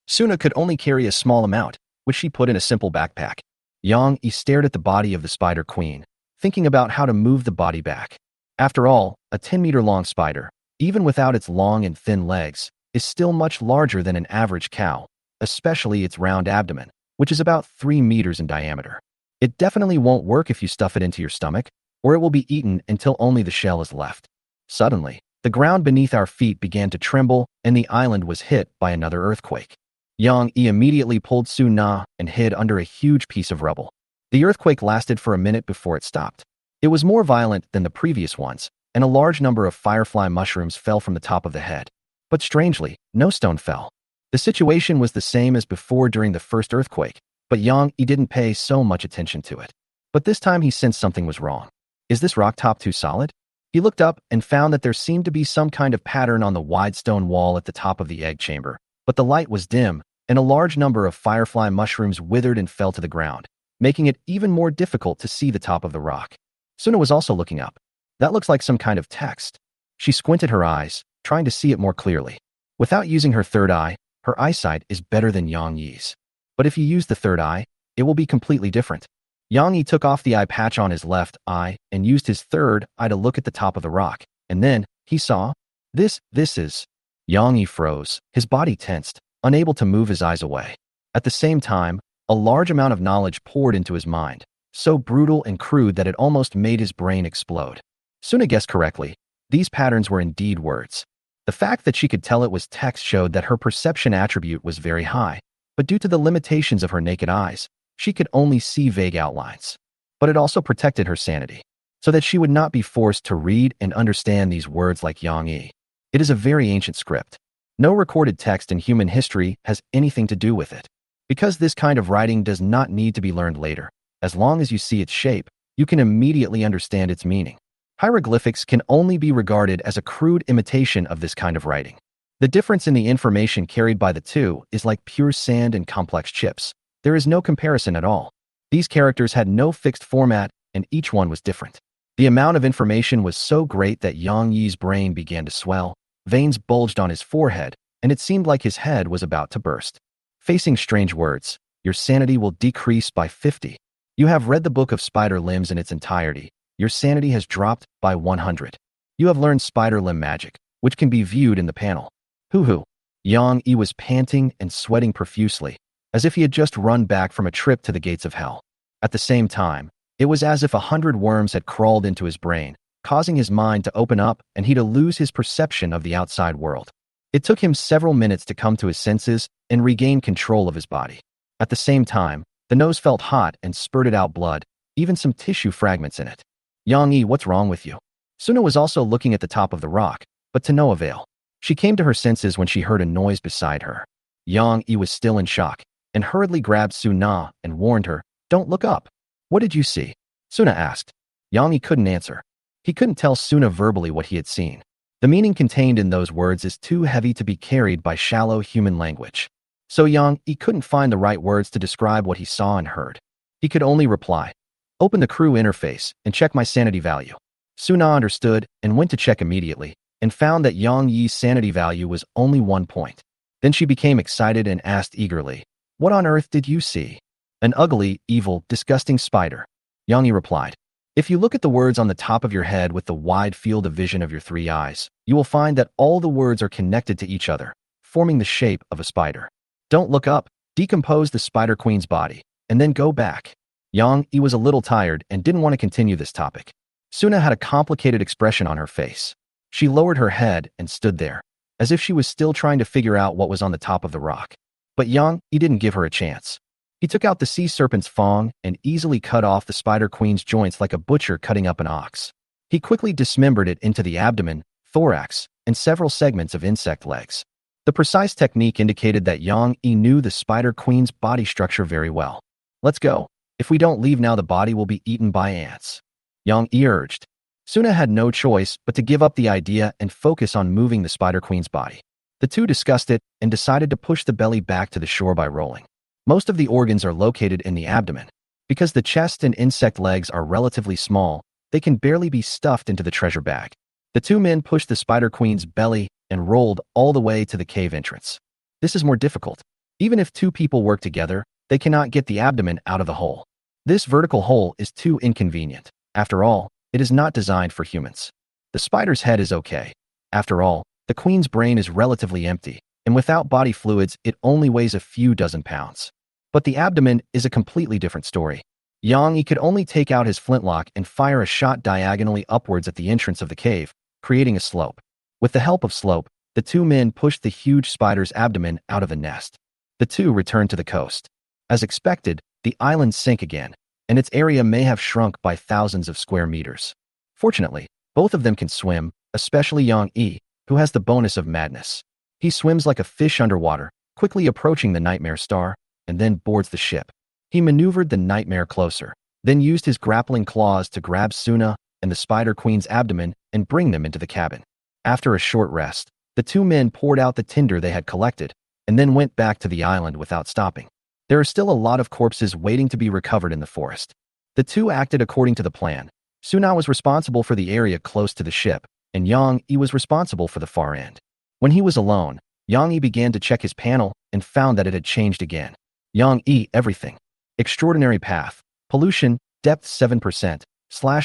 A: Suna could only carry a small amount, which she put in a simple backpack. Yang Yi stared at the body of the spider queen, thinking about how to move the body back. After all, a 10-meter-long spider, even without its long and thin legs, is still much larger than an average cow, especially its round abdomen, which is about 3 meters in diameter. It definitely won't work if you stuff it into your stomach, or it will be eaten until only the shell is left. Suddenly, the ground beneath our feet began to tremble, and the island was hit by another earthquake. Yang Yi immediately pulled Su Na and hid under a huge piece of rubble. The earthquake lasted for a minute before it stopped. It was more violent than the previous ones, and a large number of firefly mushrooms fell from the top of the head. But strangely, no stone fell. The situation was the same as before during the first earthquake, but Yang Yi didn't pay so much attention to it. But this time he sensed something was wrong. Is this rock top too solid? He looked up and found that there seemed to be some kind of pattern on the wide stone wall at the top of the egg chamber, but the light was dim, and a large number of firefly mushrooms withered and fell to the ground, making it even more difficult to see the top of the rock. Suna was also looking up. That looks like some kind of text. She squinted her eyes, trying to see it more clearly. Without using her third eye, her eyesight is better than Yang Yi's. But if you use the third eye, it will be completely different. Yang Yi took off the eye patch on his left eye and used his third eye to look at the top of the rock, and then he saw, this is. Yang Yi froze, his body tensed, unable to move his eyes away. At the same time, a large amount of knowledge poured into his mind, so brutal and crude that it almost made his brain explode. Suna guessed correctly. These patterns were indeed words. The fact that she could tell it was text showed that her perception attribute was very high, but due to the limitations of her naked eyes, she could only see vague outlines. But it also protected her sanity, so that she would not be forced to read and understand these words like Yang Yi. It is a very ancient script. No recorded text in human history has anything to do with it. Because this kind of writing does not need to be learned later, as long as you see its shape, you can immediately understand its meaning. Hieroglyphics can only be regarded as a crude imitation of this kind of writing. The difference in the information carried by the two is like pure sand and complex chips. There is no comparison at all. These characters had no fixed format, and each one was different. The amount of information was so great that Yang Yi's brain began to swell, veins bulged on his forehead, and it seemed like his head was about to burst. Facing strange words, your sanity will decrease by 50. You have read the book of spider limbs in its entirety. Your sanity has dropped by 100. You have learned spider limb magic, which can be viewed in the panel. Hoo-hoo. Yang Yi was panting and sweating profusely, as if he had just run back from a trip to the gates of hell. At the same time, it was as if 100 worms had crawled into his brain, causing his mind to open up and he to lose his perception of the outside world. It took him several minutes to come to his senses and regain control of his body. At the same time, the nose felt hot and spurted out blood, even some tissue fragments in it. Yang Yi, what's wrong with you? Suna was also looking at the top of the rock, but to no avail. She came to her senses when she heard a noise beside her. Yang Yi was still in shock, and hurriedly grabbed Suna and warned her, don't look up. What did you see? Suna asked. Yang Yi couldn't answer. He couldn't tell Suna verbally what he had seen. The meaning contained in those words is too heavy to be carried by shallow human language. So Yang Yi couldn't find the right words to describe what he saw and heard. He could only reply, open the crew interface and check my sanity value. Suna understood and went to check immediately, and found that Yang Yi's sanity value was only 1 point. Then she became excited and asked eagerly, what on earth did you see? An ugly, evil, disgusting spider. Yang Yi replied, if you look at the words on the top of your head with the wide field of vision of your 3 eyes, you will find that all the words are connected to each other, forming the shape of a spider. Don't look up, decompose the spider queen's body, and then go back. Yang Yi was a little tired and didn't want to continue this topic. Suna had a complicated expression on her face. She lowered her head and stood there, as if she was still trying to figure out what was on the top of the rock. But Yang Yi didn't give her a chance. He took out the sea serpent's fang and easily cut off the spider queen's joints like a butcher cutting up an ox. He quickly dismembered it into the abdomen, thorax, and several segments of insect legs. The precise technique indicated that Yang Yi knew the spider queen's body structure very well. Let's go. If we don't leave now, the body will be eaten by ants. Yang Yi urged. Suna had no choice but to give up the idea and focus on moving the spider queen's body. The two discussed it and decided to push the belly back to the shore by rolling. Most of the organs are located in the abdomen. Because the chest and insect legs are relatively small, they can barely be stuffed into the treasure bag. The 2 men pushed the spider queen's belly and rolled all the way to the cave entrance. This is more difficult. Even if 2 people work together, they cannot get the abdomen out of the hole. This vertical hole is too inconvenient. After all, it is not designed for humans. The spider's head is okay. After all, the queen's brain is relatively empty, and without body fluids, it only weighs a few dozen pounds. But the abdomen is a completely different story. Yang Yi could only take out his flintlock and fire a shot diagonally upwards at the entrance of the cave, creating a slope. With the help of slope, the 2 men pushed the huge spider's abdomen out of the nest. The two returned to the coast. As expected, the island sank again, and its area may have shrunk by thousands of square meters. Fortunately, both of them can swim, especially Yang Yi, who has the bonus of madness. He swims like a fish underwater, quickly approaching the Nightmare Star, and then boards the ship. He maneuvered the Nightmare closer, then used his grappling claws to grab Suna and the Spider Queen's abdomen and bring them into the cabin. After a short rest, the two men poured out the tinder they had collected, and then went back to the island without stopping. There are still a lot of corpses waiting to be recovered in the forest. The two acted according to the plan. Suna was responsible for the area close to the ship, and Yang Yi was responsible for the far end. When he was alone, Yang Yi began to check his panel and found that it had changed again. Yang Yi, everything. Extraordinary path. Pollution, depth 7%,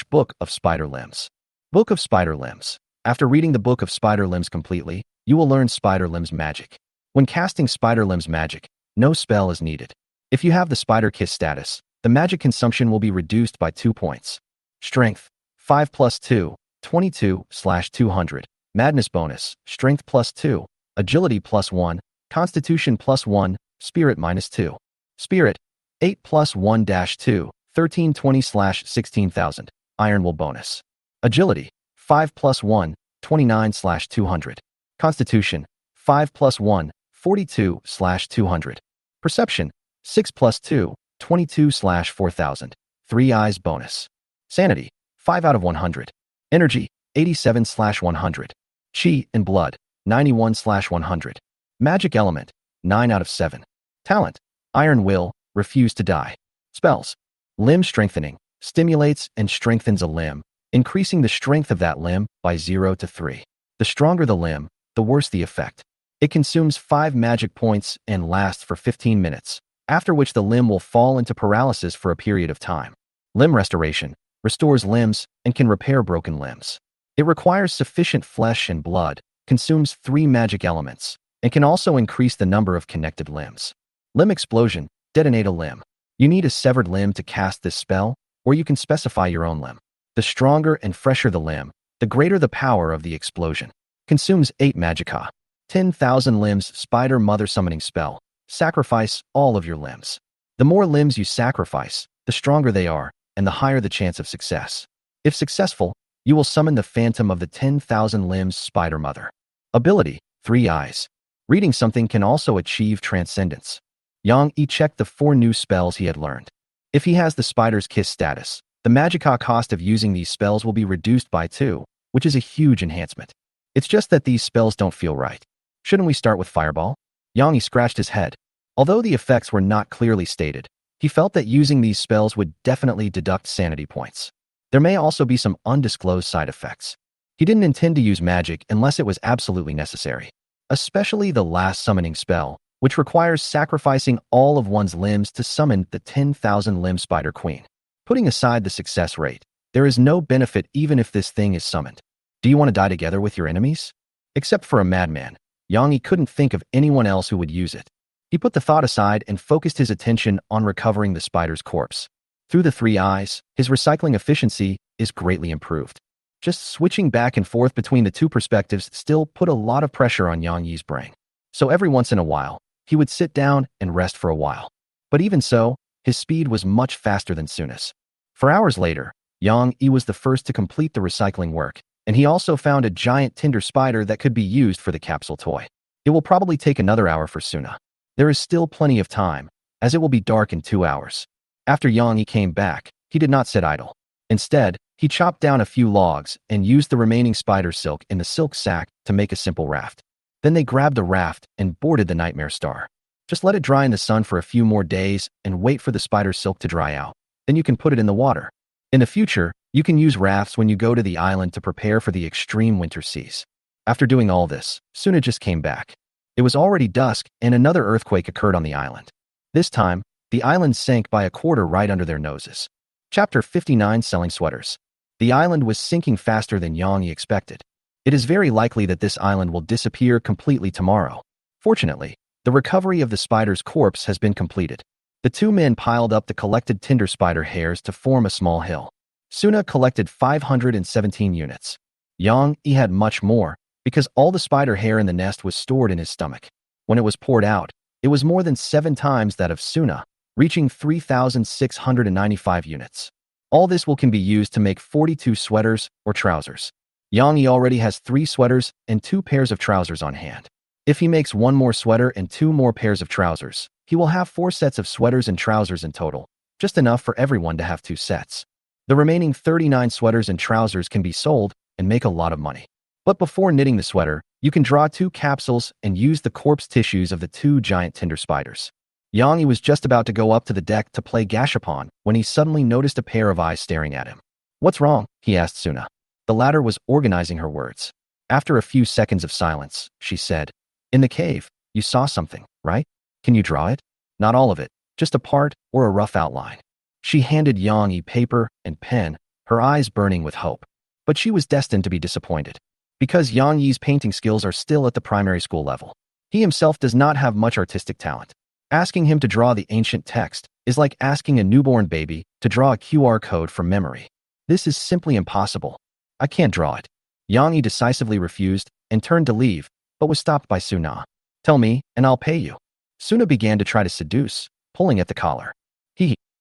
A: / Book of Spider Limbs. Book of Spider Limbs. After reading the Book of Spider Limbs completely, you will learn Spider Limbs magic. When casting Spider Limbs magic, no spell is needed. If you have the Spider Kiss status, the magic consumption will be reduced by 2 points. Strength, 5 + 2, 22/200. Madness bonus, Strength +2, Agility +1, Constitution +1, Spirit -2. Spirit, 8 + 1-2, 1320/16,000. Iron Will bonus. Agility, 5 + 1, 29/200. Constitution, 5 + 1, 42/200. Perception, 6 + 2, 22/4000. 3 eyes bonus. Sanity, 5 out of 100. Energy, 87/100. Chi and blood, 91/100. Magic element, 9 out of 7. Talent, Iron Will, refuse to die. Spells, limb strengthening, stimulates and strengthens a limb, increasing the strength of that limb by 0 to 3. The stronger the limb, the worse the effect. It consumes 5 magic points and lasts for 15 minutes, after which the limb will fall into paralysis for a period of time. Limb restoration, restores limbs and can repair broken limbs. It requires sufficient flesh and blood, consumes 3 magic elements, and can also increase the number of connected limbs. Limb explosion, detonate a limb. You need a severed limb to cast this spell, or you can specify your own limb. The stronger and fresher the limb, the greater the power of the explosion. Consumes 8 magicka. 10,000 limbs Spider Mother Summoning Spell. Sacrifice all of your limbs. The more limbs you sacrifice, the stronger they are, and the higher the chance of success. If successful, you will summon the phantom of the 10,000 limbs Spider Mother. Ability, 3 eyes. Reading something can also achieve transcendence. Yang Yi checked the 4 new spells he had learned. If he has the Spider's Kiss status, the magicka cost of using these spells will be reduced by 2, which is a huge enhancement. It's just that these spells don't feel right. Shouldn't we start with Fireball? Yang Yi scratched his head. Although the effects were not clearly stated, he felt that using these spells would definitely deduct sanity points. There may also be some undisclosed side effects. He didn't intend to use magic unless it was absolutely necessary. Especially the last summoning spell, which requires sacrificing all of one's limbs to summon the 10,000 limb Spider Queen. Putting aside the success rate, there is no benefit even if this thing is summoned. Do you want to die together with your enemies? Except for a madman, Yang Yi couldn't think of anyone else who would use it. He put the thought aside and focused his attention on recovering the spider's corpse. Through the 3 eyes, his recycling efficiency is greatly improved. Just switching back and forth between the 2 perspectives still put a lot of pressure on Yang Yi's brain. So every once in a while, he would sit down and rest for a while. But even so, his speed was much faster than Suna's. For hours later, Yang Yi was the first to complete the recycling work, and he also found a giant tinder spider that could be used for the capsule toy. It will probably take another hour for Suna. There is still plenty of time, as it will be dark in 2 hours. After Yang Yi came back, he did not sit idle. Instead, he chopped down a few logs and used the remaining spider silk in the silk sack to make a simple raft. Then they grabbed the raft and boarded the Nightmare Star. Just let it dry in the sun for a few more days and wait for the spider silk to dry out. Then you can put it in the water. In the future, you can use rafts when you go to the island to prepare for the extreme winter seas. After doing all this, Suna just came back. It was already dusk and another earthquake occurred on the island. This time, the island sank by a quarter right under their noses. Chapter 59 Selling Sweaters. The island was sinking faster than Yang Yi expected. It is very likely that this island will disappear completely tomorrow. Fortunately, the recovery of the spider's corpse has been completed. The 2 men piled up the collected tinder spider hairs to form a small hill. Suna collected 517 units. Yang Yi had much more, because all the spider hair in the nest was stored in his stomach. When it was poured out, It was more than 7 times that of Suna, reaching 3,695 units. All this can be used to make 42 sweaters or trousers. Yang Yi already has 3 sweaters and 2 pairs of trousers on hand. If he makes 1 more sweater and 2 more pairs of trousers, he will have 4 sets of sweaters and trousers in total, just enough for everyone to have 2 sets. The remaining 39 sweaters and trousers can be sold and make a lot of money. But before knitting the sweater, you can draw 2 capsules and use the corpse tissues of the 2 giant tinder spiders. Yang Yi was just about to go up to the deck to play gashapon when he suddenly noticed a pair of eyes staring at him. "What's wrong?" he asked Suna. The latter was organizing her words. After a few seconds of silence, she said, "In the cave, you saw something, right? Can you draw it? Not all of it, just a part or a rough outline." She handed Yang Yi paper and pen, her eyes burning with hope. But she was destined to be disappointed. Because Yang Yi's painting skills are still at the primary school level. He himself does not have much artistic talent. Asking him to draw the ancient text is like asking a newborn baby to draw a QR code from memory. This is simply impossible. "I can't draw it." Yang Yi decisively refused and turned to leave, but was stopped by Suna. "Tell me, and I'll pay you." Suna began to try to seduce, pulling at the collar.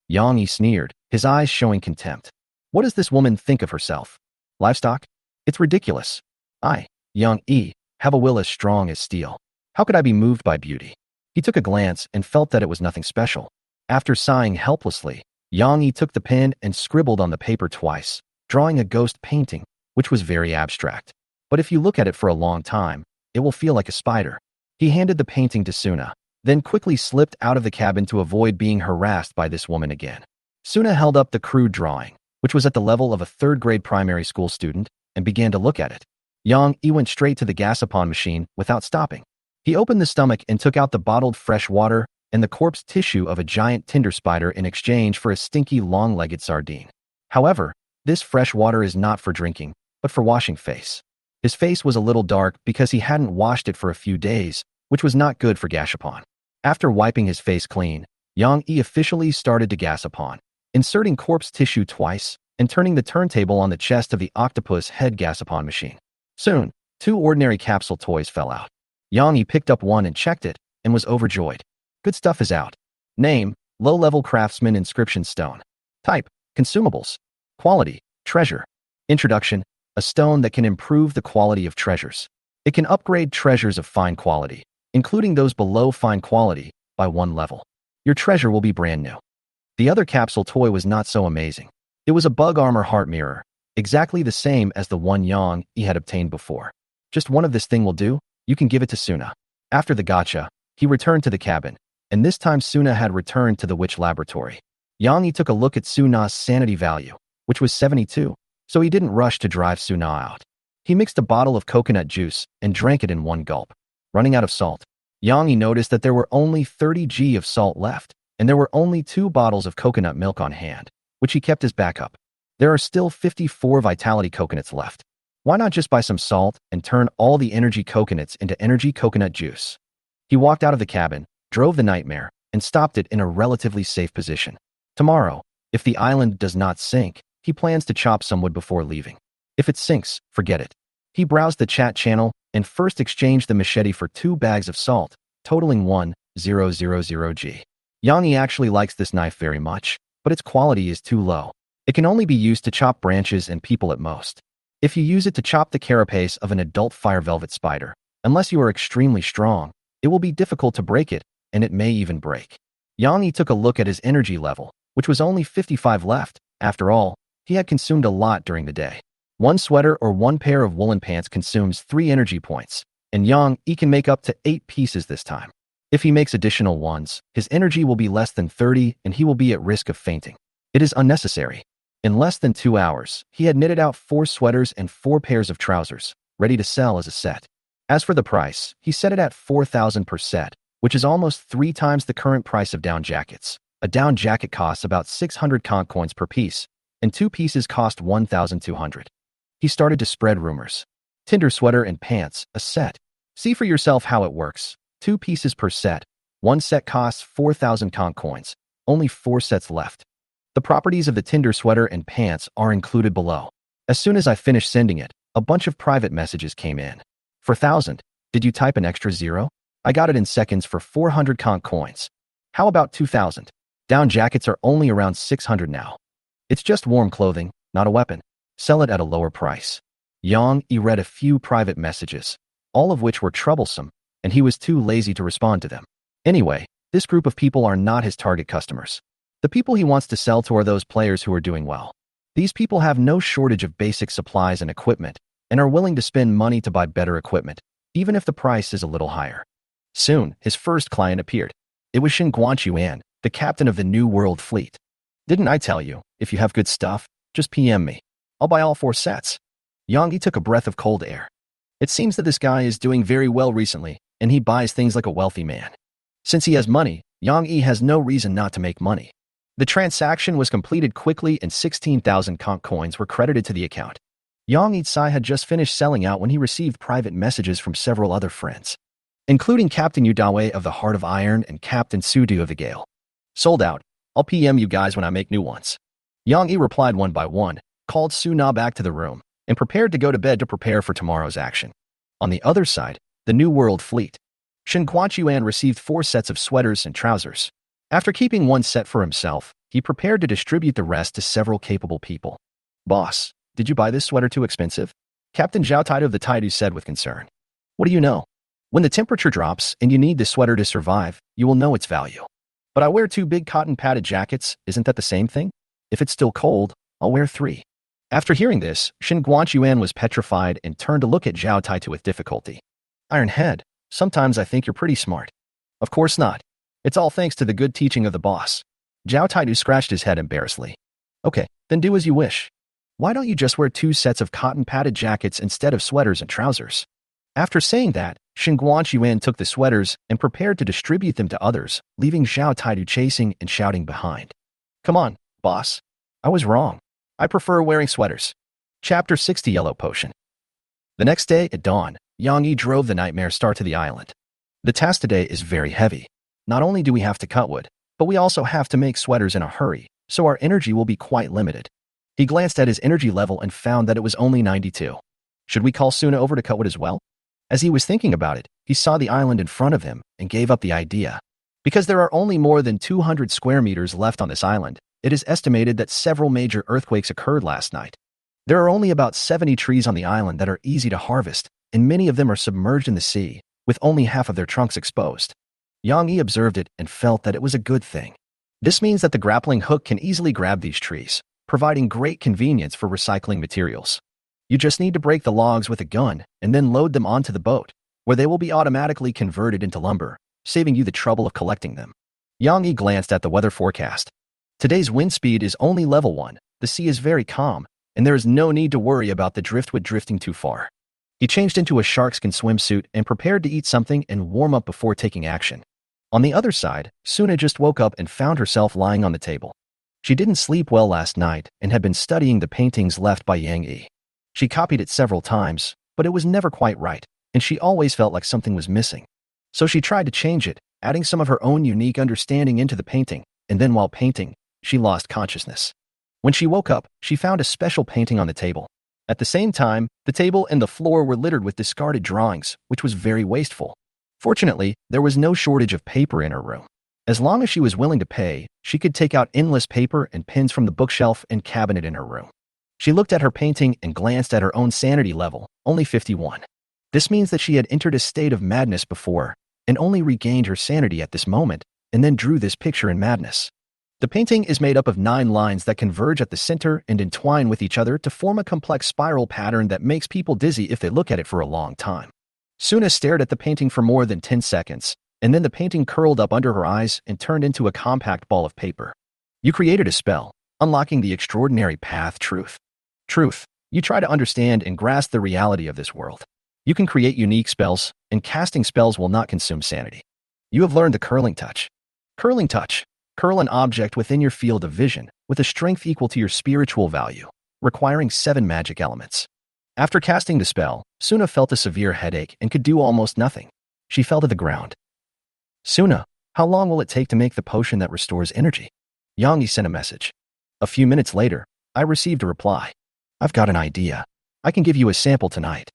A: Yang Yi sneered, his eyes showing contempt. "What does this woman think of herself? Livestock? It's ridiculous. I, Yang Yi, have a will as strong as steel. How could I be moved by beauty?" He took a glance and felt that it was nothing special. After sighing helplessly, Yang Yi took the pen and scribbled on the paper twice, drawing a ghost painting, which was very abstract. But if you look at it for a long time, it will feel like a spider. He handed the painting to Suna, then quickly slipped out of the cabin to avoid being harassed by this woman again. Suna held up the crude drawing, which was at the level of a 3rd-grade primary school student, and began to look at it. Yang Yi went straight to the gasapon machine without stopping. He opened the stomach and took out the bottled fresh water and the corpse tissue of a giant tinder spider in exchange for a stinky long-legged sardine. However, this fresh water is not for drinking, but for washing face. His face was a little dark because he hadn't washed it for a few days, which was not good for gashapon. After wiping his face clean, Yang Yi officially started to gasapon, inserting corpse tissue twice and turning the turntable on the chest of the octopus head gasapon machine. Soon, 2 ordinary capsule toys fell out. Yang Yi picked up one and checked it, and was overjoyed. Good stuff is out. Name, low-level craftsman inscription stone. Type, consumables. Quality, treasure. Introduction, a stone that can improve the quality of treasures. It can upgrade treasures of fine quality, including those below fine quality, by 1 level. Your treasure will be brand new. The other capsule toy was not so amazing. It was a bug armor heart mirror, exactly the same as the one Yang Yi had obtained before. "Just one of this thing will do, you can give it to Suna." After the gacha, he returned to the cabin, and this time Suna had returned to the witch laboratory. Yang Yi took a look at Suna's sanity value, which was 72, so he didn't rush to drive Suna out. He mixed a bottle of coconut juice and drank it in 1 gulp. Running out of salt, Yang Yi noticed that there were only 30 g of salt left, and there were only 2 bottles of coconut milk on hand, which he kept as backup. There are still 54 vitality coconuts left. Why not just buy some salt and turn all the energy coconuts into energy coconut juice? He walked out of the cabin, drove the nightmare, and stopped it in a relatively safe position. Tomorrow, if the island does not sink, he plans to chop some wood before leaving. If it sinks, forget it. He browsed the chat channel and first exchanged the machete for 2 bags of salt, totaling 1,000 g. Yang Yi actually likes this knife very much, but its quality is too low. It can only be used to chop branches and people at most. If you use it to chop the carapace of an adult fire velvet spider, unless you are extremely strong, it will be difficult to break it, and it may even break. Yang Yi took a look at his energy level, which was only 55 left. After all, he had consumed a lot during the day. 1 sweater or 1 pair of woolen pants consumes 3 energy points, and Yang Yi can make up to 8 pieces this time. If he makes additional ones, his energy will be less than 30 and he will be at risk of fainting. It is unnecessary. In less than 2 hours, he had knitted out 4 sweaters and 4 pairs of trousers, ready to sell as a set. As for the price, he set it at 4,000 per set, which is almost 3 times the current price of down jackets. A down jacket costs about 600 conch coins per piece, and 2 pieces cost 1,200. He started to spread rumors. Tinder sweater and pants, a set. See for yourself how it works. 2 pieces per set. 1 set costs 4,000 conch coins. Only 4 sets left. The properties of the Tinder sweater and pants are included below. As soon as I finished sending it, a bunch of private messages came in. For 1,000, did you type an extra 0? I got it in seconds for 400 conch coins. How about 2,000? Down jackets are only around 600 now. It's just warm clothing, not a weapon. Sell it at a lower price. Yang Yi read a few private messages, all of which were troublesome, and he was too lazy to respond to them. Anyway, this group of people are not his target customers. The people he wants to sell to are those players who are doing well. These people have no shortage of basic supplies and equipment, and are willing to spend money to buy better equipment, even if the price is a little higher. Soon, his first client appeared. It was Shin Guanchuan, the captain of the New World Fleet. Didn't I tell you, if you have good stuff, just PM me. I'll buy all 4 sets. Yang Yi took a breath of cold air. It seems that this guy is doing very well recently, and he buys things like a wealthy man. Since he has money, Yang Yi has no reason not to make money. The transaction was completed quickly and 16,000 conch coins were credited to the account. Yang Yi had just finished selling out when he received private messages from several other friends, including Captain Yudawe of the Heart of Iron and Captain Sudu of the Gale. Sold out. I'll PM you guys when I make new ones. Yang Yi replied one by one, called Su Na back to the room, and prepared to go to bed to prepare for tomorrow's action. On the other side, the New World Fleet. Shin Guanchuan received 4 sets of sweaters and trousers. After keeping 1 set for himself, he prepared to distribute the rest to several capable people. Boss, did you buy this sweater too expensive? Captain Zhao Taidu of the Taidu said with concern. What do you know? When the temperature drops and you need this sweater to survive, you will know its value. But I wear 2 big cotton padded jackets, isn't that the same thing? If it's still cold, I'll wear 3. After hearing this, Shin Guanchuan was petrified and turned to look at Zhao Taidu with difficulty. Iron Head, sometimes I think you're pretty smart. Of course not. It's all thanks to the good teaching of the boss. Zhao Taidu scratched his head embarrassedly. Okay, then do as you wish. Why don't you just wear 2 sets of cotton padded jackets instead of sweaters and trousers? After saying that, Shin Guanchuan took the sweaters and prepared to distribute them to others, leaving Zhao Taidu chasing and shouting behind. Come on, boss. I was wrong. I prefer wearing sweaters. Chapter 60 Yellow Potion. The next day at dawn, Yang Yi drove the Nightmare Star to the island. The task today is very heavy. Not only do we have to cut wood, but we also have to make sweaters in a hurry, so our energy will be quite limited. He glanced at his energy level and found that it was only 92. Should we call Suna over to cut wood as well? As he was thinking about it, he saw the island in front of him and gave up the idea. Because there are only more than 200 square meters left on this island, it is estimated that several major earthquakes occurred last night. There are only about 70 trees on the island that are easy to harvest, and many of them are submerged in the sea, with only half of their trunks exposed. Yang Yi observed it and felt that it was a good thing. This means that the grappling hook can easily grab these trees, providing great convenience for recycling materials. You just need to break the logs with a gun and then load them onto the boat, where they will be automatically converted into lumber, saving you the trouble of collecting them. Yang Yi glanced at the weather forecast. Today's wind speed is only level 1, the sea is very calm, and there is no need to worry about the driftwood drifting too far. He changed into a sharkskin swimsuit and prepared to eat something and warm up before taking action. On the other side, Suna just woke up and found herself lying on the table. She didn't sleep well last night and had been studying the paintings left by Yang Yi. She copied it several times, but it was never quite right, and she always felt like something was missing. So she tried to change it, adding some of her own unique understanding into the painting, and then while painting, she lost consciousness. When she woke up, she found a special painting on the table. At the same time, the table and the floor were littered with discarded drawings, which was very wasteful. Fortunately, there was no shortage of paper in her room. As long as she was willing to pay, she could take out endless paper and pens from the bookshelf and cabinet in her room. She looked at her painting and glanced at her own sanity level, only 51. This means that she had entered a state of madness before, and only regained her sanity at this moment, and then drew this picture in madness. The painting is made up of 9 lines that converge at the center and entwine with each other to form a complex spiral pattern that makes people dizzy if they look at it for a long time. Suna stared at the painting for more than 10 seconds, and then the painting curled up under her eyes and turned into a compact ball of paper. You created a spell, unlocking the extraordinary path truth. Truth, you try to understand and grasp the reality of this world. You can create unique spells, and casting spells will not consume sanity. You have learned the curling touch. Curling touch. Curl an object within your field of vision with a strength equal to your spiritual value, requiring 7 magic elements. After casting the spell, Suna felt a severe headache and could do almost nothing. She fell to the ground. Suna, how long will it take to make the potion that restores energy? Yang Yi sent a message. A few minutes later, I received a reply. I've got an idea. I can give you a sample tonight.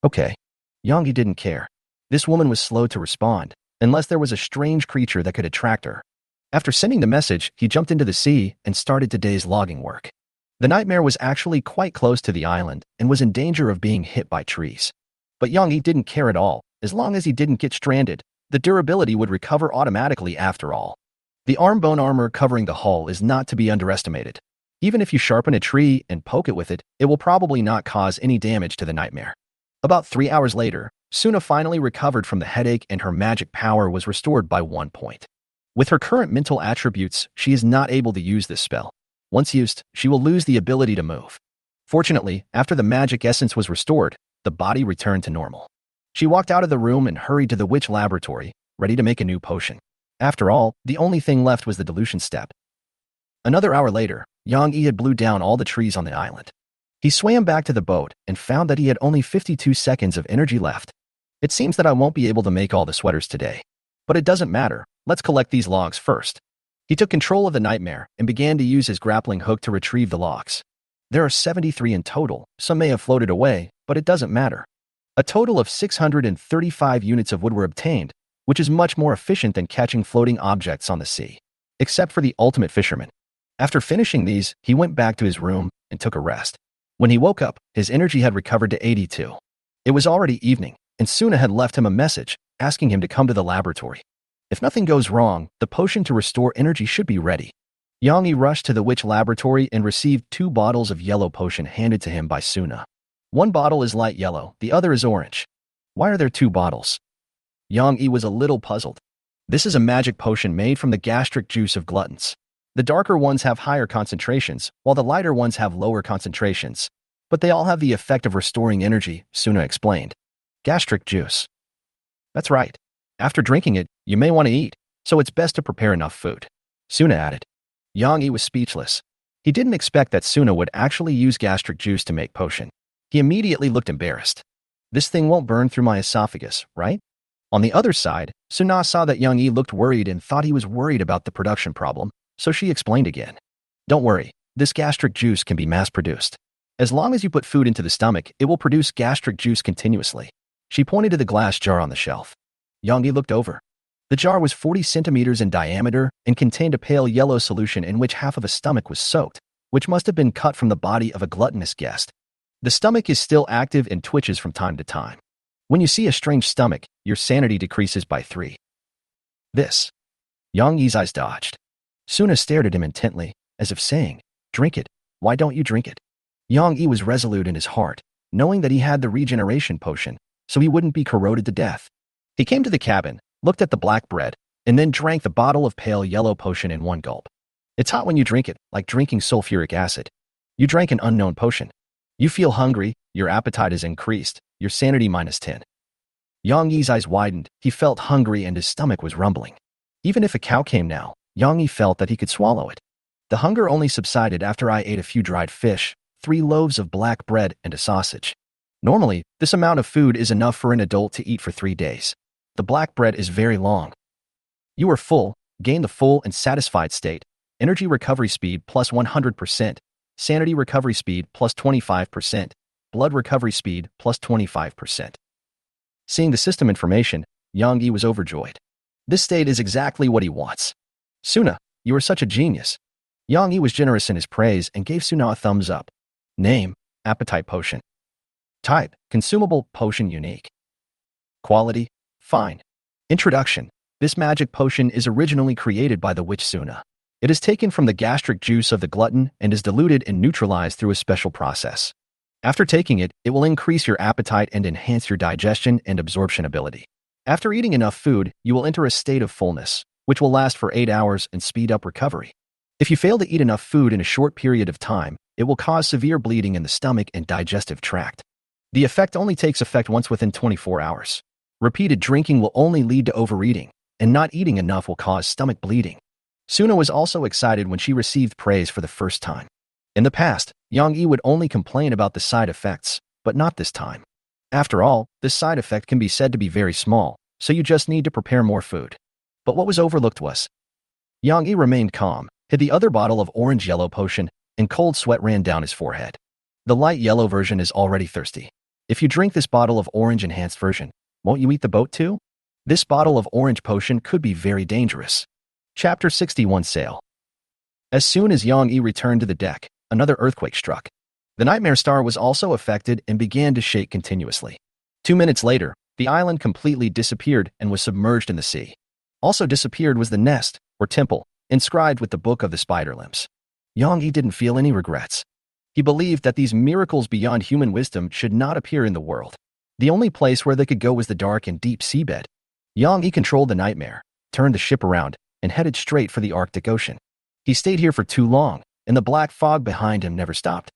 A: Okay. Yang Yi didn't care. This woman was slow to respond, unless there was a strange creature that could attract her. After sending the message, he jumped into the sea and started today's logging work. The nightmare was actually quite close to the island and was in danger of being hit by trees. But Yang-yi didn't care at all. As long as he didn't get stranded, the durability would recover automatically after all. The arm-bone armor covering the hull is not to be underestimated. Even if you sharpen a tree and poke it with it, it will probably not cause any damage to the nightmare. About 3 hours later, Suna finally recovered from the headache and her magic power was restored by 1 point. With her current mental attributes, she is not able to use this spell. Once used, she will lose the ability to move. Fortunately, after the magic essence was restored, the body returned to normal. She walked out of the room and hurried to the witch laboratory, ready to make a new potion. After all, the only thing left was the dilution step. Another hour later, Yang-yi had blew down all the trees on the island. He swam back to the boat and found that he had only 52 seconds of energy left. It seems that I won't be able to make all the sweaters today. But it doesn't matter, let's collect these logs first. He took control of the nightmare and began to use his grappling hook to retrieve the logs. There are 73 in total, some may have floated away, but it doesn't matter. A total of 635 units of wood were obtained, which is much more efficient than catching floating objects on the sea. Except for the ultimate fisherman. After finishing these, he went back to his room and took a rest. When he woke up, his energy had recovered to 82. It was already evening, and Suna had left him a message, asking him to come to the laboratory. If nothing goes wrong, the potion to restore energy should be ready. Yang-yi rushed to the witch laboratory and received 2 bottles of yellow potion handed to him by Suna. One bottle is light yellow, the other is orange. Why are there 2 bottles? Yang-yi was a little puzzled. This is a magic potion made from the gastric juice of gluttons. The darker ones have higher concentrations, while the lighter ones have lower concentrations. But they all have the effect of restoring energy, Suna explained. Gastric juice. That's right. After drinking it, you may want to eat, so it's best to prepare enough food. Suna added. Yang-yi was speechless. He didn't expect that Suna would actually use gastric juice to make potion. He immediately looked embarrassed. This thing won't burn through my esophagus, right? On the other side, Suna saw that Yang-yi looked worried and thought he was worried about the production problem, so she explained again. Don't worry, this gastric juice can be mass-produced. As long as you put food into the stomach, it will produce gastric juice continuously. She pointed to the glass jar on the shelf. Yang-yi looked over. The jar was 40 centimeters in diameter and contained a pale yellow solution in which half of a stomach was soaked, which must have been cut from the body of a gluttonous guest. The stomach is still active and twitches from time to time. When you see a strange stomach, your sanity decreases by 3. This. Yang-yi's eyes dodged. Suna stared at him intently, as if saying, drink it, why don't you drink it? Yang-yi was resolute in his heart, knowing that he had the regeneration potion, so he wouldn't be corroded to death. He came to the cabin, looked at the black bread, and then drank the bottle of pale yellow potion in one gulp. It's hot when you drink it, like drinking sulfuric acid. You drank an unknown potion. You feel hungry, your appetite is increased, your sanity -10. Yang-yi's eyes widened, he felt hungry and his stomach was rumbling. Even if a cow came now, Yang-yi felt that he could swallow it. The hunger only subsided after I ate a few dried fish, 3 loaves of black bread, and a sausage. Normally, this amount of food is enough for an adult to eat for 3 days. The black bread is very long. You are full, gain the full and satisfied state, energy recovery speed plus 100%, sanity recovery speed plus 25%, blood recovery speed plus 25%. Seeing the system information, Yang-yi was overjoyed. This state is exactly what he wants. Suna, you are such a genius. Yang-yi was generous in his praise and gave Suna a thumbs up. Name, appetite potion. Type, consumable potion unique. Quality, fine. Introduction, this magic potion is originally created by the witch Suna. It is taken from the gastric juice of the glutton and is diluted and neutralized through a special process. After taking it, it will increase your appetite and enhance your digestion and absorption ability. After eating enough food, you will enter a state of fullness, which will last for 8 hours and speed up recovery. If you fail to eat enough food in a short period of time, it will cause severe bleeding in the stomach and digestive tract. The effect only takes effect once within 24 hours. Repeated drinking will only lead to overeating, and not eating enough will cause stomach bleeding. Suna was also excited when she received praise for the first time. In the past, Yang-yi would only complain about the side effects, but not this time. After all, this side effect can be said to be very small, so you just need to prepare more food. But what was overlooked was, Yang-yi remained calm, hid the other bottle of orange-yellow potion, and cold sweat ran down his forehead. The light yellow version is already thirsty. If you drink this bottle of orange-enhanced version, Won't you eat the boat too? This bottle of orange potion could be very dangerous. Chapter 61 Sail. As soon as Yang Yi returned to the deck, another earthquake struck. The Nightmare Star was also affected and began to shake continuously. 2 minutes later, the island completely disappeared and was submerged in the sea. Also disappeared was the nest, or temple, inscribed with the Book of the Spider Limbs. Yang Yi didn't feel any regrets. He believed that these miracles beyond human wisdom should not appear in the world. The only place where they could go was the dark and deep seabed. Yang Yi controlled the nightmare, turned the ship around, and headed straight for the Arctic Ocean. He stayed here for too long, and the black fog behind him never stopped.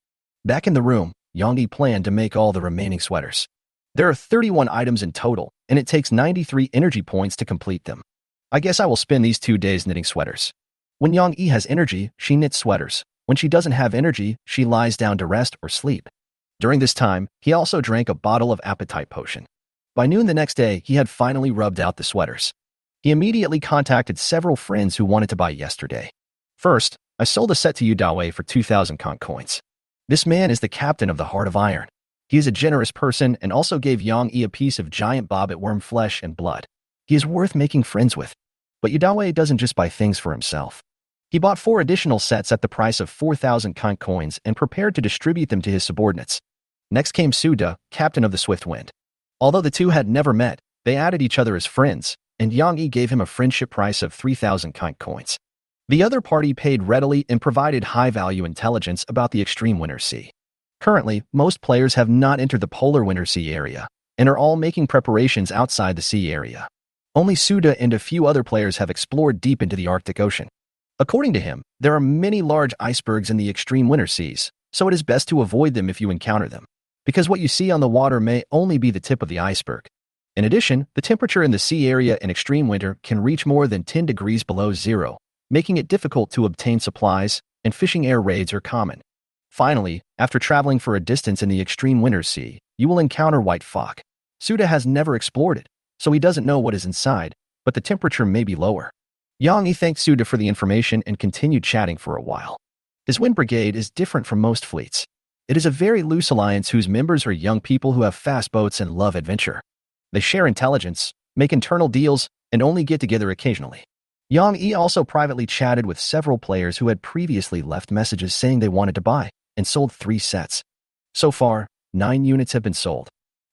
A: Back in the room, Yang Yi planned to make all the remaining sweaters. There are 31 items in total, and it takes 93 energy points to complete them. I guess I will spend these 2 days knitting sweaters. When Yang Yi has energy, she knits sweaters. When she doesn't have energy, she lies down to rest or sleep. During this time, he also drank a bottle of appetite potion. By noon the next day, he had finally rubbed out the sweaters. He immediately contacted several friends who wanted to buy yesterday. First, I sold a set to Yu Dawei for 2,000 conch coins. This man is the captain of the Heart of Iron. He is a generous person and also gave Yang Yi a piece of giant bobbit worm flesh and blood. He is worth making friends with. But Yu Dawei doesn't just buy things for himself. He bought 4 additional sets at the price of 4,000 conch coins and prepared to distribute them to his subordinates. Next came Suda, captain of the Swift Wind. Although the two had never met, they added each other as friends, and Yang Yi gave him a friendship price of 3,000 conch coins. The other party paid readily and provided high-value intelligence about the extreme winter sea. Currently, most players have not entered the polar winter sea area and are all making preparations outside the sea area. Only Suda and a few other players have explored deep into the Arctic Ocean. According to him, there are many large icebergs in the extreme winter seas, so it is best to avoid them if you encounter them, because what you see on the water may only be the tip of the iceberg. In addition, the temperature in the sea area in extreme winter can reach more than 10 degrees below zero, making it difficult to obtain supplies, and fishing air raids are common. Finally, after traveling for a distance in the extreme winter sea, you will encounter white fog. Suda has never explored it, so he doesn't know what is inside, but the temperature may be lower. Yang Yi thanked Suda for the information and continued chatting for a while. His Wind Brigade is different from most fleets. It is a very loose alliance whose members are young people who have fast boats and love adventure. They share intelligence, make internal deals, and only get together occasionally. Yang Yi also privately chatted with several players who had previously left messages saying they wanted to buy, and sold 3 sets. So far, 9 units have been sold.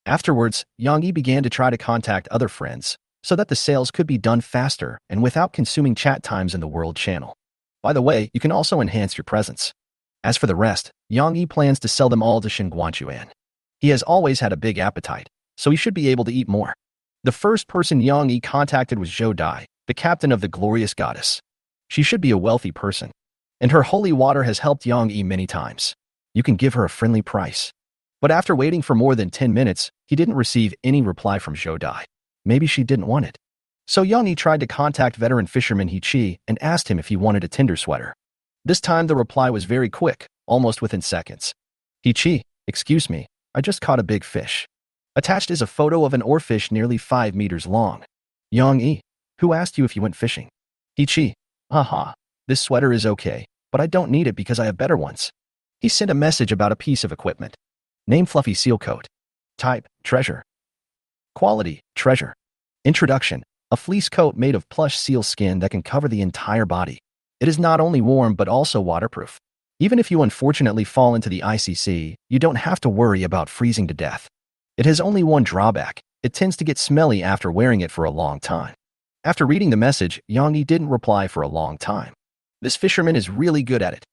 A: Afterwards, Yang Yi began to try to contact other friends, so that the sales could be done faster and without consuming chat times in the World Channel. By the way, you can also enhance your presence. As for the rest, Yang Yi plans to sell them all to Shin Guanchuan. He has always had a big appetite, so he should be able to eat more. The first person Yang Yi contacted was Zhou Dai, the captain of the Glorious Goddess. She should be a wealthy person, and her holy water has helped Yang Yi many times. You can give her a friendly price. But after waiting for more than 10 minutes, he didn't receive any reply from Zhou Dai. Maybe she didn't want it. So Yang Yi tried to contact veteran fisherman He Chi and asked him if he wanted a tinder sweater. This time the reply was very quick, almost within seconds. He Chi, excuse me, I just caught a big fish. Attached is a photo of an oarfish nearly 5 meters long. Yang Yi, who asked you if you went fishing? He Chi, haha, this sweater is okay, but I don't need it because I have better ones. He sent a message about a piece of equipment. Name Fluffy Seal Coat. Type, treasure. Quality, treasure. Introduction, a fleece coat made of plush seal skin that can cover the entire body. It is not only warm but also waterproof. Even if you unfortunately fall into the icy sea, you don't have to worry about freezing to death. It has only one drawback. It tends to get smelly after wearing it for a long time. After reading the message, Yang Yi didn't reply for a long time. This fisherman is really good at it.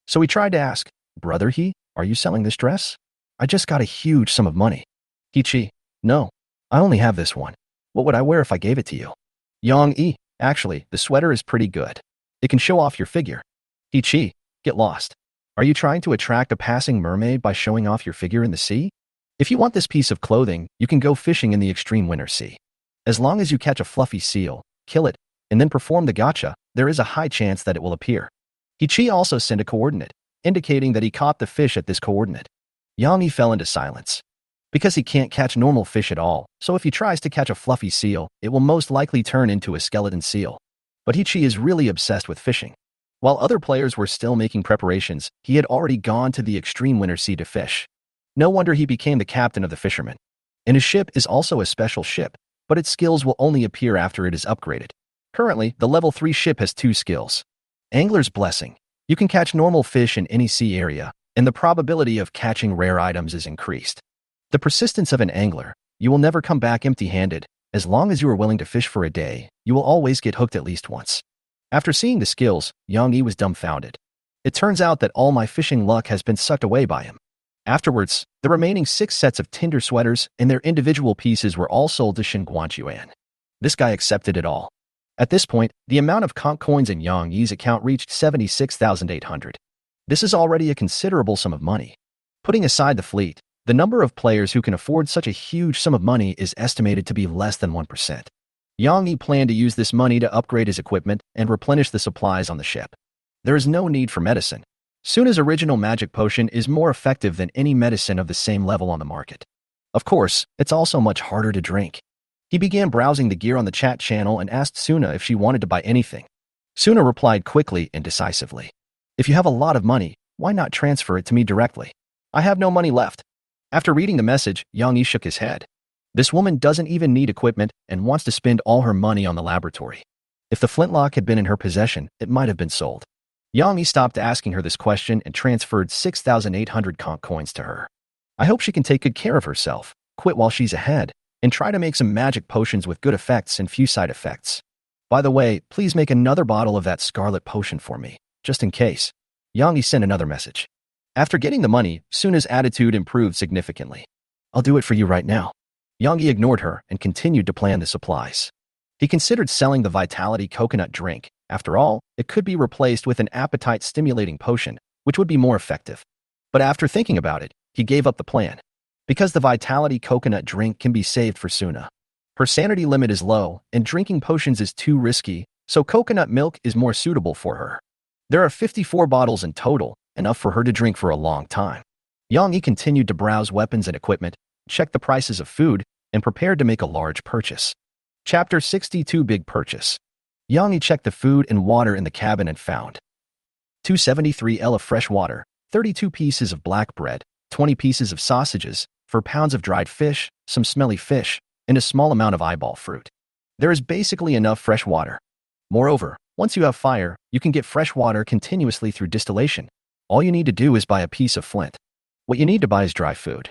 A: So he tried to ask, Brother He, are you selling this dress? I just got a huge sum of money. He Chi, no, I only have this one. What would I wear if I gave it to you? Yang Yi, actually, the sweater is pretty good. It can show off your figure. He Chi, get lost. Are you trying to attract a passing mermaid by showing off your figure in the sea? If you want this piece of clothing, you can go fishing in the extreme winter sea. As long as you catch a fluffy seal, kill it, and then perform the gacha, there is a high chance that it will appear. He Chi also sent a coordinate, indicating that he caught the fish at this coordinate. Yang Yi fell into silence. Because he can't catch normal fish at all, so if he tries to catch a fluffy seal, it will most likely turn into a skeleton seal. But He Chi is really obsessed with fishing. While other players were still making preparations, he had already gone to the extreme winter sea to fish. No wonder he became the captain of the fishermen. And his ship is also a special ship, but its skills will only appear after it is upgraded. Currently, the level 3 ship has 2 skills. Angler's Blessing. You can catch normal fish in any sea area, and the probability of catching rare items is increased. The persistence of an angler. You will never come back empty-handed. As long as you are willing to fish for a day, you will always get hooked at least once. After seeing the skills, Yang Yi was dumbfounded. It turns out that all my fishing luck has been sucked away by him. Afterwards, the remaining 6 sets of Tinder sweaters and their individual pieces were all sold to Shin Guanchuan. This guy accepted it all. At this point, the amount of conch coins in Yang Yi's account reached 76,800. This is already a considerable sum of money. Putting aside the fleet, the number of players who can afford such a huge sum of money is estimated to be less than 1%. Yang Yi planned to use this money to upgrade his equipment and replenish the supplies on the ship. There is no need for medicine. Suna's original magic potion is more effective than any medicine of the same level on the market. Of course, it's also much harder to drink. He began browsing the gear on the chat channel and asked Suna if she wanted to buy anything. Suna replied quickly and decisively. If you have a lot of money, why not transfer it to me directly? I have no money left. After reading the message, Yang Yi shook his head. This woman doesn't even need equipment and wants to spend all her money on the laboratory. If the flintlock had been in her possession, it might have been sold. Yang Yi stopped asking her this question and transferred 6,800 conch coins to her. I hope she can take good care of herself, quit while she's ahead, and try to make some magic potions with good effects and few side effects. By the way, please make another bottle of that scarlet potion for me, just in case. Yang Yi sent another message. After getting the money, Suna's attitude improved significantly. I'll do it for you right now. Yang Yi ignored her and continued to plan the supplies. He considered selling the Vitality coconut drink. After all, it could be replaced with an appetite-stimulating potion, which would be more effective. But after thinking about it, he gave up the plan. Because the Vitality coconut drink can be saved for Suna. Her sanity limit is low, and drinking potions is too risky, so coconut milk is more suitable for her. There are 54 bottles in total, enough for her to drink for a long time. Yang Yi continued to browse weapons and equipment, check the prices of food, and prepared to make a large purchase. Chapter 62 Big Purchase. Yang Yi checked the food and water in the cabin and found 273 L of fresh water, 32 pieces of black bread, 20 pieces of sausages, 4 pounds of dried fish, some smelly fish, and a small amount of eyeball fruit. There is basically enough fresh water. Moreover, once you have fire, you can get fresh water continuously through distillation. All you need to do is buy a piece of flint. What you need to buy is dry food.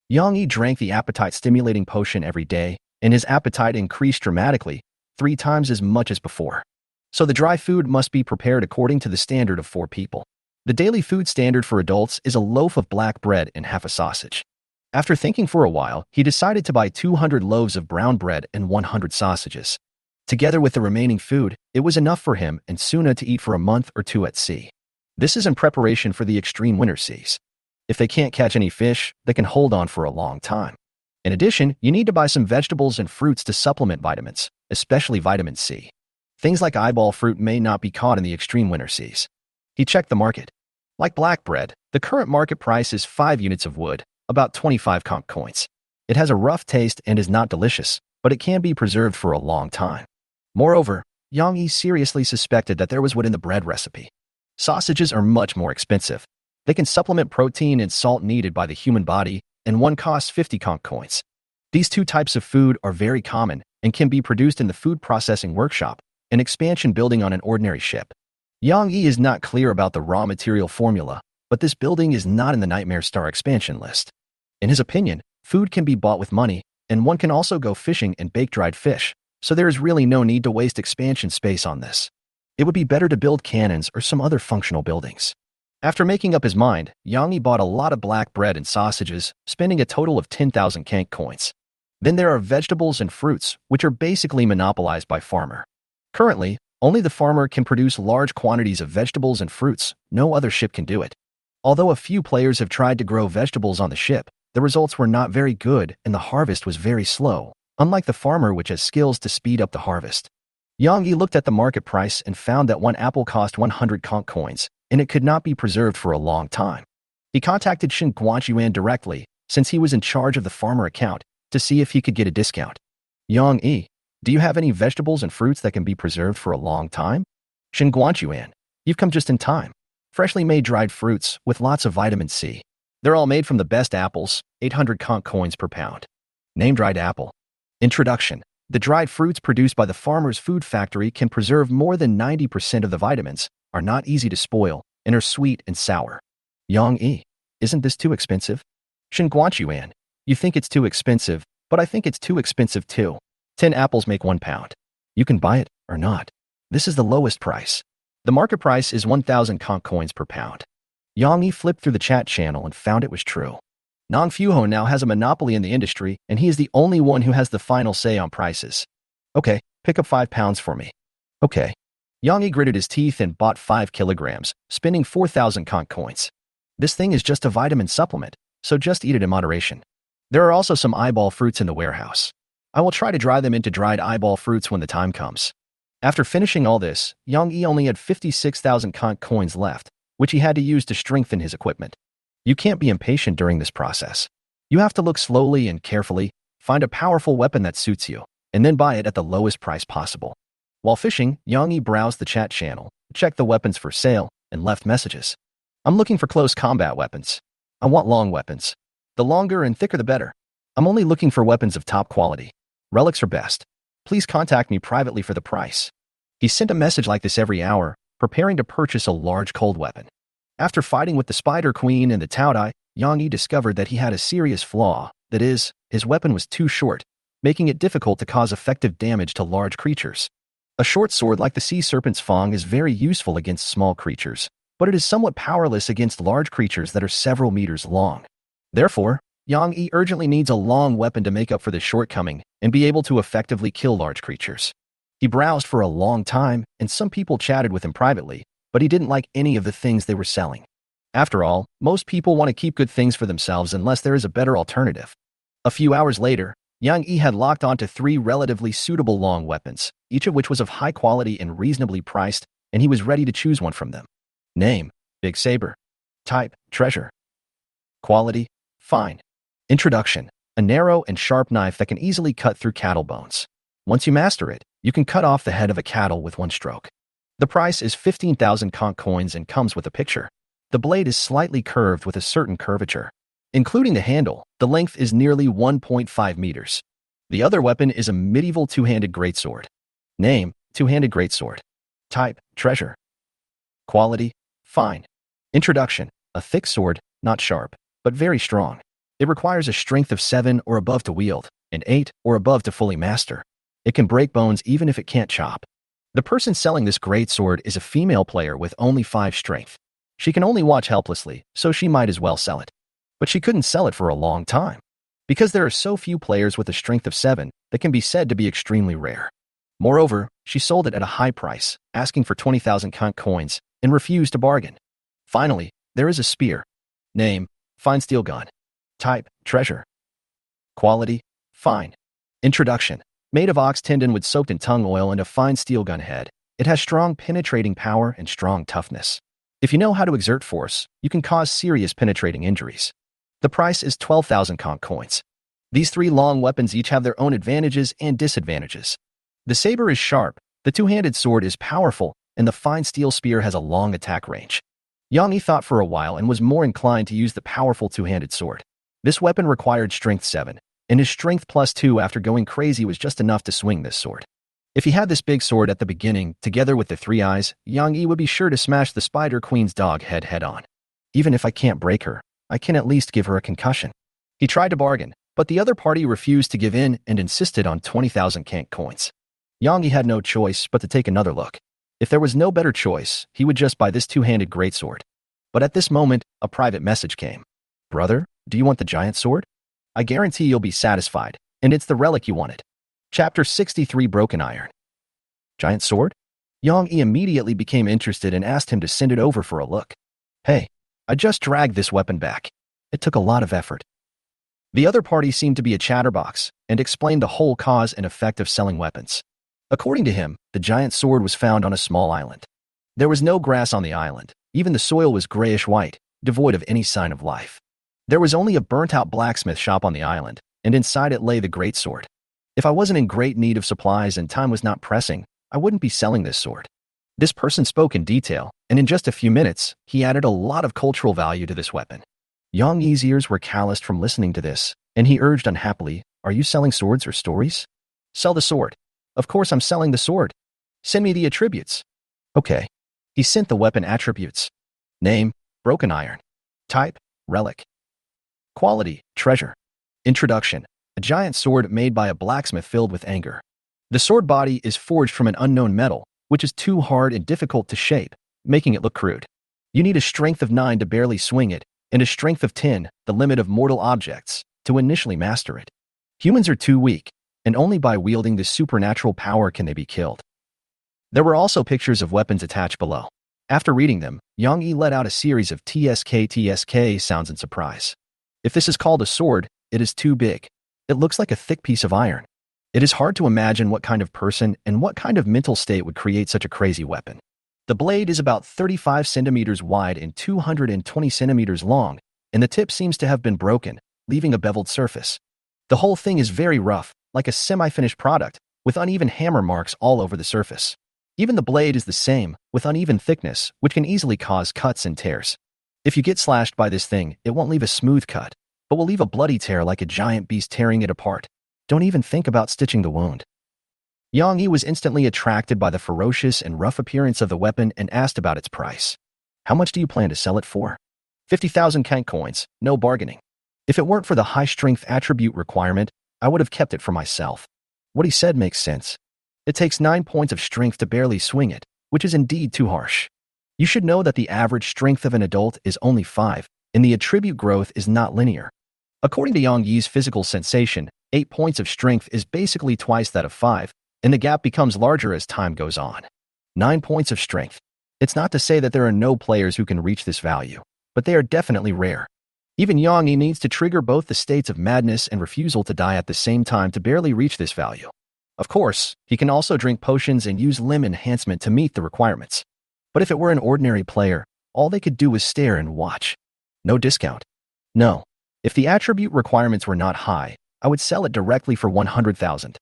A: Yang Yi drank the appetite-stimulating potion every day, and his appetite increased dramatically, 3 times as much as before. So the dry food must be prepared according to the standard of 4 people. The daily food standard for adults is a loaf of black bread and half a sausage. After thinking for a while, he decided to buy 200 loaves of brown bread and 100 sausages. Together with the remaining food, it was enough for him and Suna to eat for a month or 2 at sea. This is in preparation for the extreme winter seas. If they can't catch any fish, they can hold on for a long time. In addition, you need to buy some vegetables and fruits to supplement vitamins, especially vitamin C. Things like eyeball fruit may not be caught in the extreme winter seas. He checked the market. Like black bread, the current market price is 5 units of wood, about 25 conch coins. It has a rough taste and is not delicious, but it can be preserved for a long time. Moreover, Yang Yi seriously suspected that there was wood in the bread recipe. Sausages are much more expensive. They can supplement protein and salt needed by the human body, and one costs 50 conch coins. These 2 types of food are very common and can be produced in the food processing workshop, an expansion building on an ordinary ship. Yang Yi is not clear about the raw material formula, but this building is not in the Nightmare Star expansion list. In his opinion, food can be bought with money, and one can also go fishing and bake dried fish, so there is really no need to waste expansion space on this. It would be better to build cannons or some other functional buildings. After making up his mind, Yang Yi bought a lot of black bread and sausages, spending a total of 10,000 conch coins. Then there are vegetables and fruits, which are basically monopolized by farmer. Currently, only the farmer can produce large quantities of vegetables and fruits. No other ship can do it. Although a few players have tried to grow vegetables on the ship, the results were not very good and the harvest was very slow, unlike the farmer which has skills to speed up the harvest. Yang Yi looked at the market price and found that one apple cost 100 conch coins, and it could not be preserved for a long time. He contacted Shin Guanchuan directly, since he was in charge of the farmer account, to see if he could get a discount. Yang Yi, do you have any vegetables and fruits that can be preserved for a long time? Shin Guanchuan, you've come just in time. Freshly made dried fruits with lots of vitamin C. They're all made from the best apples, 800 conch coins per pound. Name dried apple. Introduction. The dried fruits produced by the farmer's food factory can preserve more than 90% of the vitamins, are not easy to spoil, and are sweet and sour. Yang Yi, isn't this too expensive? Shen Guanchuan, you think it's too expensive, but I think it's too expensive too. 10 apples make 1 pound. You can buy it or not. This is the lowest price. The market price is 1,000 conch coins per pound. Yang Yi flipped through the chat channel and found it was true. Nong Fuho now has a monopoly in the industry, and he is the only one who has the final say on prices. Okay, pick up 5 pounds for me. Okay. Yang Yi gritted his teeth and bought 5 kilograms, spending 4,000 conch coins. This thing is just a vitamin supplement, so just eat it in moderation. There are also some eyeball fruits in the warehouse. I will try to dry them into dried eyeball fruits when the time comes. After finishing all this, Yang Yi only had 56,000 conch coins left, which he had to use to strengthen his equipment. You can't be impatient during this process. You have to look slowly and carefully, find a powerful weapon that suits you, and then buy it at the lowest price possible. While fishing, Yang Yi browsed the chat channel, checked the weapons for sale, and left messages. I'm looking for close combat weapons. I want long weapons. The longer and thicker the better. I'm only looking for weapons of top quality. Relics are best. Please contact me privately for the price. He sent a message like this every hour, preparing to purchase a large cold weapon. After fighting with the Spider Queen and the Taodai, Yang Yi discovered that he had a serious flaw, that is, his weapon was too short, making it difficult to cause effective damage to large creatures. A short sword like the sea serpent's fang is very useful against small creatures, but it is somewhat powerless against large creatures that are several meters long. Therefore, Yang Yi urgently needs a long weapon to make up for this shortcoming and be able to effectively kill large creatures. He browsed for a long time, and some people chatted with him privately, but he didn't like any of the things they were selling. After all, most people want to keep good things for themselves unless there is a better alternative. A few hours later, Yang Yi had locked onto 3 relatively suitable long weapons, each of which was of high quality and reasonably priced, and he was ready to choose one from them. Name: Big Saber. Type: Treasure. Quality: Fine. Introduction: a narrow and sharp knife that can easily cut through cattle bones. Once you master it, you can cut off the head of a cattle with one stroke. The price is 15,000 conch coins and comes with a picture. The blade is slightly curved with a certain curvature. Including the handle, the length is nearly 1.5 meters. The other weapon is a medieval two-handed greatsword. Name: Two-handed greatsword. Type: Treasure. Quality: Fine. Introduction: a thick sword, not sharp, but very strong. It requires a strength of 7 or above to wield, and 8 or above to fully master. It can break bones even if it can't chop. The person selling this greatsword is a female player with only 5 strength. She can only watch helplessly, so she might as well sell it. But she couldn't sell it for a long time, because there are so few players with a strength of 7 that can be said to be extremely rare. Moreover, she sold it at a high price, asking for 20,000 conch coins, and refused to bargain. Finally, there is a spear. Name: Fine Steel Gun. Type: Treasure. Quality: Fine. Introduction: made of ox tendon with soaked in tung oil and a fine steel gun head. It has strong penetrating power and strong toughness. If you know how to exert force, you can cause serious penetrating injuries. The price is 12,000 conch coins. These 3 long weapons each have their own advantages and disadvantages. The saber is sharp, the two-handed sword is powerful, and the fine steel spear has a long attack range. Yang Yi thought for a while and was more inclined to use the powerful two-handed sword. This weapon required strength 7, and his strength plus 2 after going crazy was just enough to swing this sword. If he had this big sword at the beginning, together with the 3 eyes, Yang Yi would be sure to smash the Spider Queen's dog head on. Even if I can't break her, I can at least give her a concussion. He tried to bargain, but the other party refused to give in and insisted on 20,000 conch coins. Yang Yi had no choice but to take another look. If there was no better choice, he would just buy this two-handed greatsword. But at this moment, a private message came. Brother, do you want the giant sword? I guarantee you'll be satisfied, and it's the relic you wanted. Chapter 63: Broken Iron. Giant sword? Yang Yi immediately became interested and asked him to send it over for a look. Hey, I just dragged this weapon back. It took a lot of effort. The other party seemed to be a chatterbox and explained the whole cause and effect of selling weapons. According to him, the giant sword was found on a small island. There was no grass on the island. Even the soil was grayish-white, devoid of any sign of life. There was only a burnt-out blacksmith shop on the island, and inside it lay the greatsword. If I wasn't in great need of supplies and time was not pressing, I wouldn't be selling this sword. This person spoke in detail, and in just a few minutes, he added a lot of cultural value to this weapon. Yang Yi's ears were calloused from listening to this, and he urged unhappily, "Are you selling swords or stories?" Sell the sword. Of course I'm selling the sword. Send me the attributes. Okay. He sent the weapon attributes. Name, broken iron. Type, relic. Quality, treasure. Introduction, a giant sword made by a blacksmith filled with anger. The sword body is forged from an unknown metal, which is too hard and difficult to shape, making it look crude. You need a strength of 9 to barely swing it, and a strength of 10, the limit of mortal objects, to initially master it. Humans are too weak, and only by wielding this supernatural power can they be killed. There were also pictures of weapons attached below. After reading them, Yang Yi let out a series of TSK sounds in surprise. If this is called a sword, it is too big. It looks like a thick piece of iron. It is hard to imagine what kind of person and what kind of mental state would create such a crazy weapon. The blade is about 35 centimeters wide and 220 centimeters long, and the tip seems to have been broken, leaving a beveled surface. The whole thing is very rough, like a semi-finished product, with uneven hammer marks all over the surface. Even the blade is the same, with uneven thickness, which can easily cause cuts and tears. If you get slashed by this thing, it won't leave a smooth cut, but will leave a bloody tear like a giant beast tearing it apart. Don't even think about stitching the wound. Yang Yi was instantly attracted by the ferocious and rough appearance of the weapon and asked about its price. How much do you plan to sell it for? 50,000 kank coins, no bargaining. If it weren't for the high strength attribute requirement, I would have kept it for myself. What he said makes sense. It takes 9 points of strength to barely swing it, which is indeed too harsh. You should know that the average strength of an adult is only 5, and the attribute growth is not linear. According to Yang Yi's physical sensation, 8 points of strength is basically twice that of 5, and the gap becomes larger as time goes on. 9 points of strength. It's not to say that there are no players who can reach this value, but they are definitely rare. Even Yang Yi needs to trigger both the states of madness and refusal to die at the same time to barely reach this value. Of course, he can also drink potions and use limb enhancement to meet the requirements. But if it were an ordinary player, all they could do was stare and watch. No discount. No. If the attribute requirements were not high, I would sell it directly for 100,000.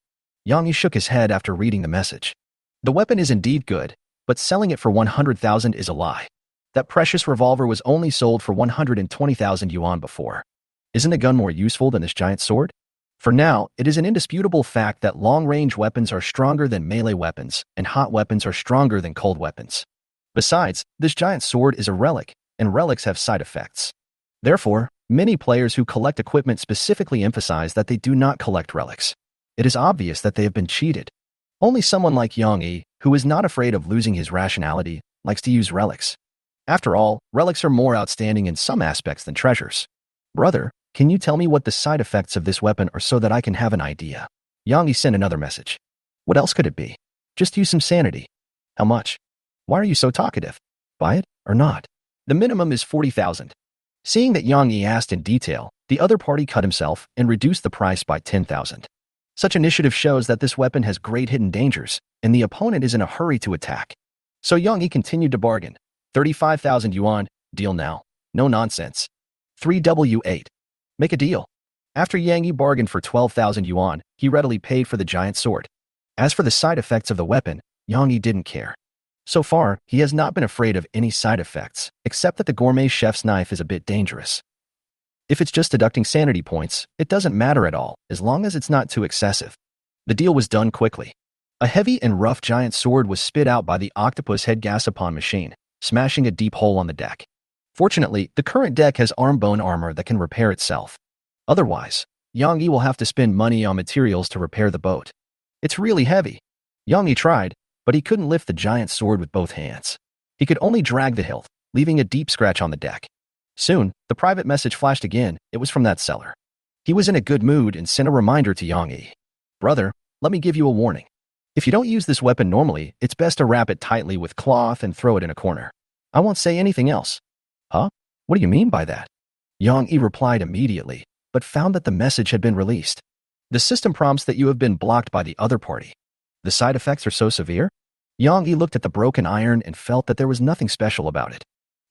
A: Yang Yi shook his head after reading the message. The weapon is indeed good, but selling it for 100,000 is a lie. That precious revolver was only sold for 120,000 yuan before. Isn't the gun more useful than this giant sword? For now, it is an indisputable fact that long-range weapons are stronger than melee weapons, and hot weapons are stronger than cold weapons. Besides, this giant sword is a relic, and relics have side effects. Therefore, many players who collect equipment specifically emphasize that they do not collect relics. It is obvious that they have been cheated. Only someone like Yang Yi, who is not afraid of losing his rationality, likes to use relics. After all, relics are more outstanding in some aspects than treasures. Brother, can you tell me what the side effects of this weapon are so that I can have an idea? Yang Yi sent another message. What else could it be? Just use some sanity. How much? Why are you so talkative? Buy it or not? The minimum is 40,000. Seeing that Yang Yi asked in detail, the other party cut himself and reduced the price by 10,000. Such initiative shows that this weapon has great hidden dangers, and the opponent is in a hurry to attack. So Yang Yi continued to bargain. 35,000 yuan, deal now. No nonsense. 3W8. Make a deal. After Yang Yi bargained for 12,000 yuan, he readily paid for the giant sword. As for the side effects of the weapon, Yang Yi didn't care. So far, he has not been afraid of any side effects, except that the gourmet chef's knife is a bit dangerous. If it's just deducting sanity points, it doesn't matter at all, as long as it's not too excessive. The deal was done quickly. A heavy and rough giant sword was spit out by the octopus head gas-upon machine, smashing a deep hole on the deck. Fortunately, the current deck has arm-bone armor that can repair itself. Otherwise, Yang Yi will have to spend money on materials to repair the boat. It's really heavy. Yang Yi tried, but he couldn't lift the giant sword with both hands. He could only drag the hilt, leaving a deep scratch on the deck. Soon, the private message flashed again. It was from that seller. He was in a good mood and sent a reminder to Yang Yi. Brother, let me give you a warning. If you don't use this weapon normally, it's best to wrap it tightly with cloth and throw it in a corner. I won't say anything else. Huh? What do you mean by that? Yang Yi replied immediately, but found that the message had been released. The system prompts that you have been blocked by the other party. The side effects are so severe? Yang Yi looked at the broken iron and felt that there was nothing special about it.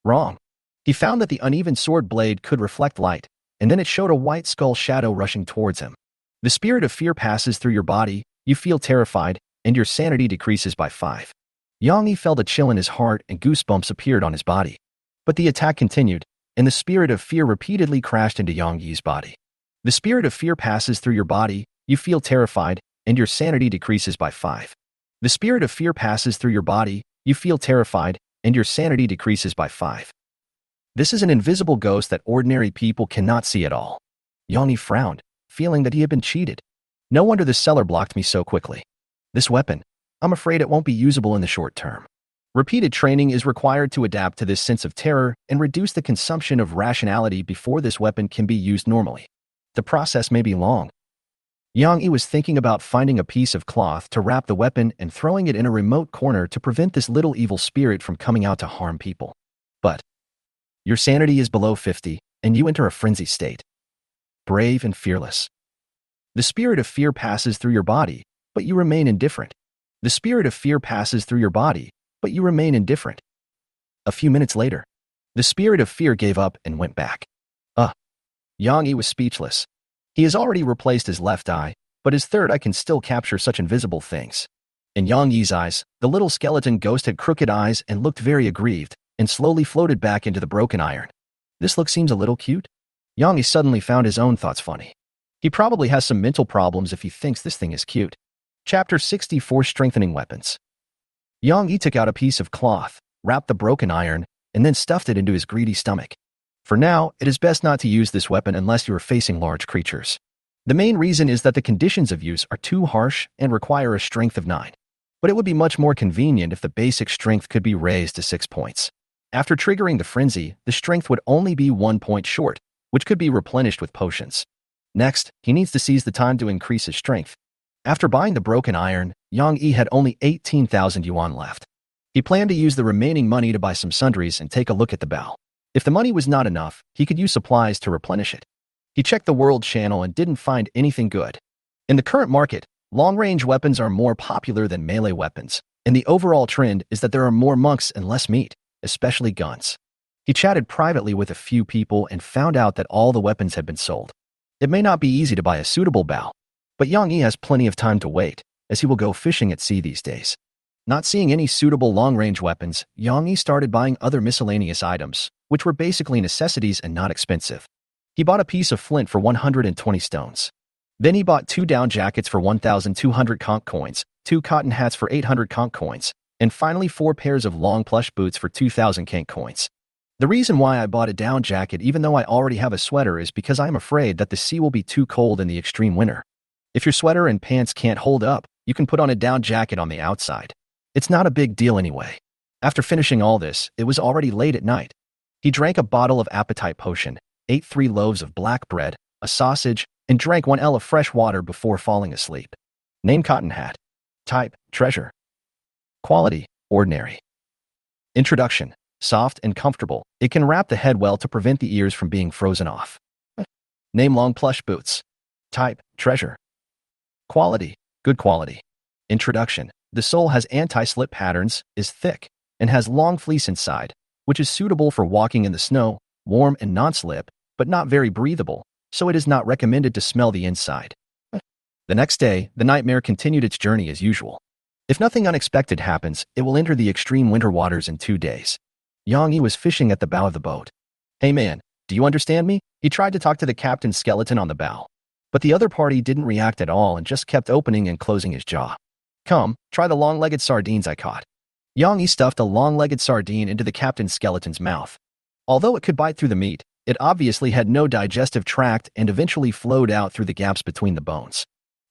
A: Wrong. He found that the uneven sword blade could reflect light, and then it showed a white skull shadow rushing towards him. The spirit of fear passes through your body, you feel terrified, and your sanity decreases by 5. Yang Yi felt a chill in his heart and goosebumps appeared on his body. But the attack continued, and the spirit of fear repeatedly crashed into Yang Yi's body. The spirit of fear passes through your body, you feel terrified, and your sanity decreases by 5. The spirit of fear passes through your body, you feel terrified, and your sanity decreases by 5. This is an invisible ghost that ordinary people cannot see at all. Yang Yi frowned, feeling that he had been cheated. No wonder the seller blocked me so quickly. This weapon, I'm afraid it won't be usable in the short term. Repeated training is required to adapt to this sense of terror and reduce the consumption of rationality before this weapon can be used normally. The process may be long. Yang Yi was thinking about finding a piece of cloth to wrap the weapon and throwing it in a remote corner to prevent this little evil spirit from coming out to harm people. But your sanity is below 50, and you enter a frenzy state. Brave and fearless. The spirit of fear passes through your body, but you remain indifferent. The spirit of fear passes through your body, but you remain indifferent. A few minutes later, the spirit of fear gave up and went back. Yang Yi was speechless. He has already replaced his left eye, but his third eye can still capture such invisible things. In Yang Yi's eyes, the little skeleton ghost had crooked eyes and looked very aggrieved, and slowly floated back into the broken iron. This look seems a little cute. Yang Yi suddenly found his own thoughts funny. He probably has some mental problems if he thinks this thing is cute. Chapter 64: Strengthening Weapons. Yang Yi took out a piece of cloth, wrapped the broken iron, and then stuffed it into his greedy stomach. For now, it is best not to use this weapon unless you are facing large creatures. The main reason is that the conditions of use are too harsh and require a strength of 9. But it would be much more convenient if the basic strength could be raised to 6 points. After triggering the frenzy, the strength would only be 1 point short, which could be replenished with potions. Next, he needs to seize the time to increase his strength. After buying the broken iron, Yang Yi had only 18,000 yuan left. He planned to use the remaining money to buy some sundries and take a look at the bow. If the money was not enough, he could use supplies to replenish it. He checked the world channel and didn't find anything good. In the current market, long-range weapons are more popular than melee weapons, and the overall trend is that there are more monks and less meat, especially guns. He chatted privately with a few people and found out that all the weapons had been sold. It may not be easy to buy a suitable bow, but Yang Yi has plenty of time to wait, as he will go fishing at sea these days. Not seeing any suitable long-range weapons, Yang Yi started buying other miscellaneous items, which were basically necessities and not expensive. He bought a piece of flint for 120 stones. Then he bought 2 down jackets for 1,200 conch coins, 2 cotton hats for 800 conch coins, and finally 4 pairs of long plush boots for 2,000 conch coins. The reason why I bought a down jacket even though I already have a sweater is because I am afraid that the sea will be too cold in the extreme winter. If your sweater and pants can't hold up, you can put on a down jacket on the outside. It's not a big deal anyway. After finishing all this, it was already late at night. He drank a bottle of appetite potion, ate 3 loaves of black bread, a sausage, and drank 1 L of fresh water before falling asleep. Name: cotton hat. Type: treasure. Quality: ordinary. Introduction: soft and comfortable. It can wrap the head well to prevent the ears from being frozen off. Name: long plush boots. Type: treasure. Quality: good quality. Introduction: the sole has anti-slip patterns, is thick, and has long fleece inside, which is suitable for walking in the snow, warm and non-slip, but not very breathable, so it is not recommended to smell the inside. The next day, the nightmare continued its journey as usual. If nothing unexpected happens, it will enter the extreme winter waters in 2 days. Yang Yi was fishing at the bow of the boat. Hey man, do you understand me? He tried to talk to the captain's skeleton on the bow. But the other party didn't react at all and just kept opening and closing his jaw. Come, try the long-legged sardines I caught. Yang Yi stuffed a long-legged sardine into the captain's skeleton's mouth. Although it could bite through the meat, it obviously had no digestive tract and eventually flowed out through the gaps between the bones.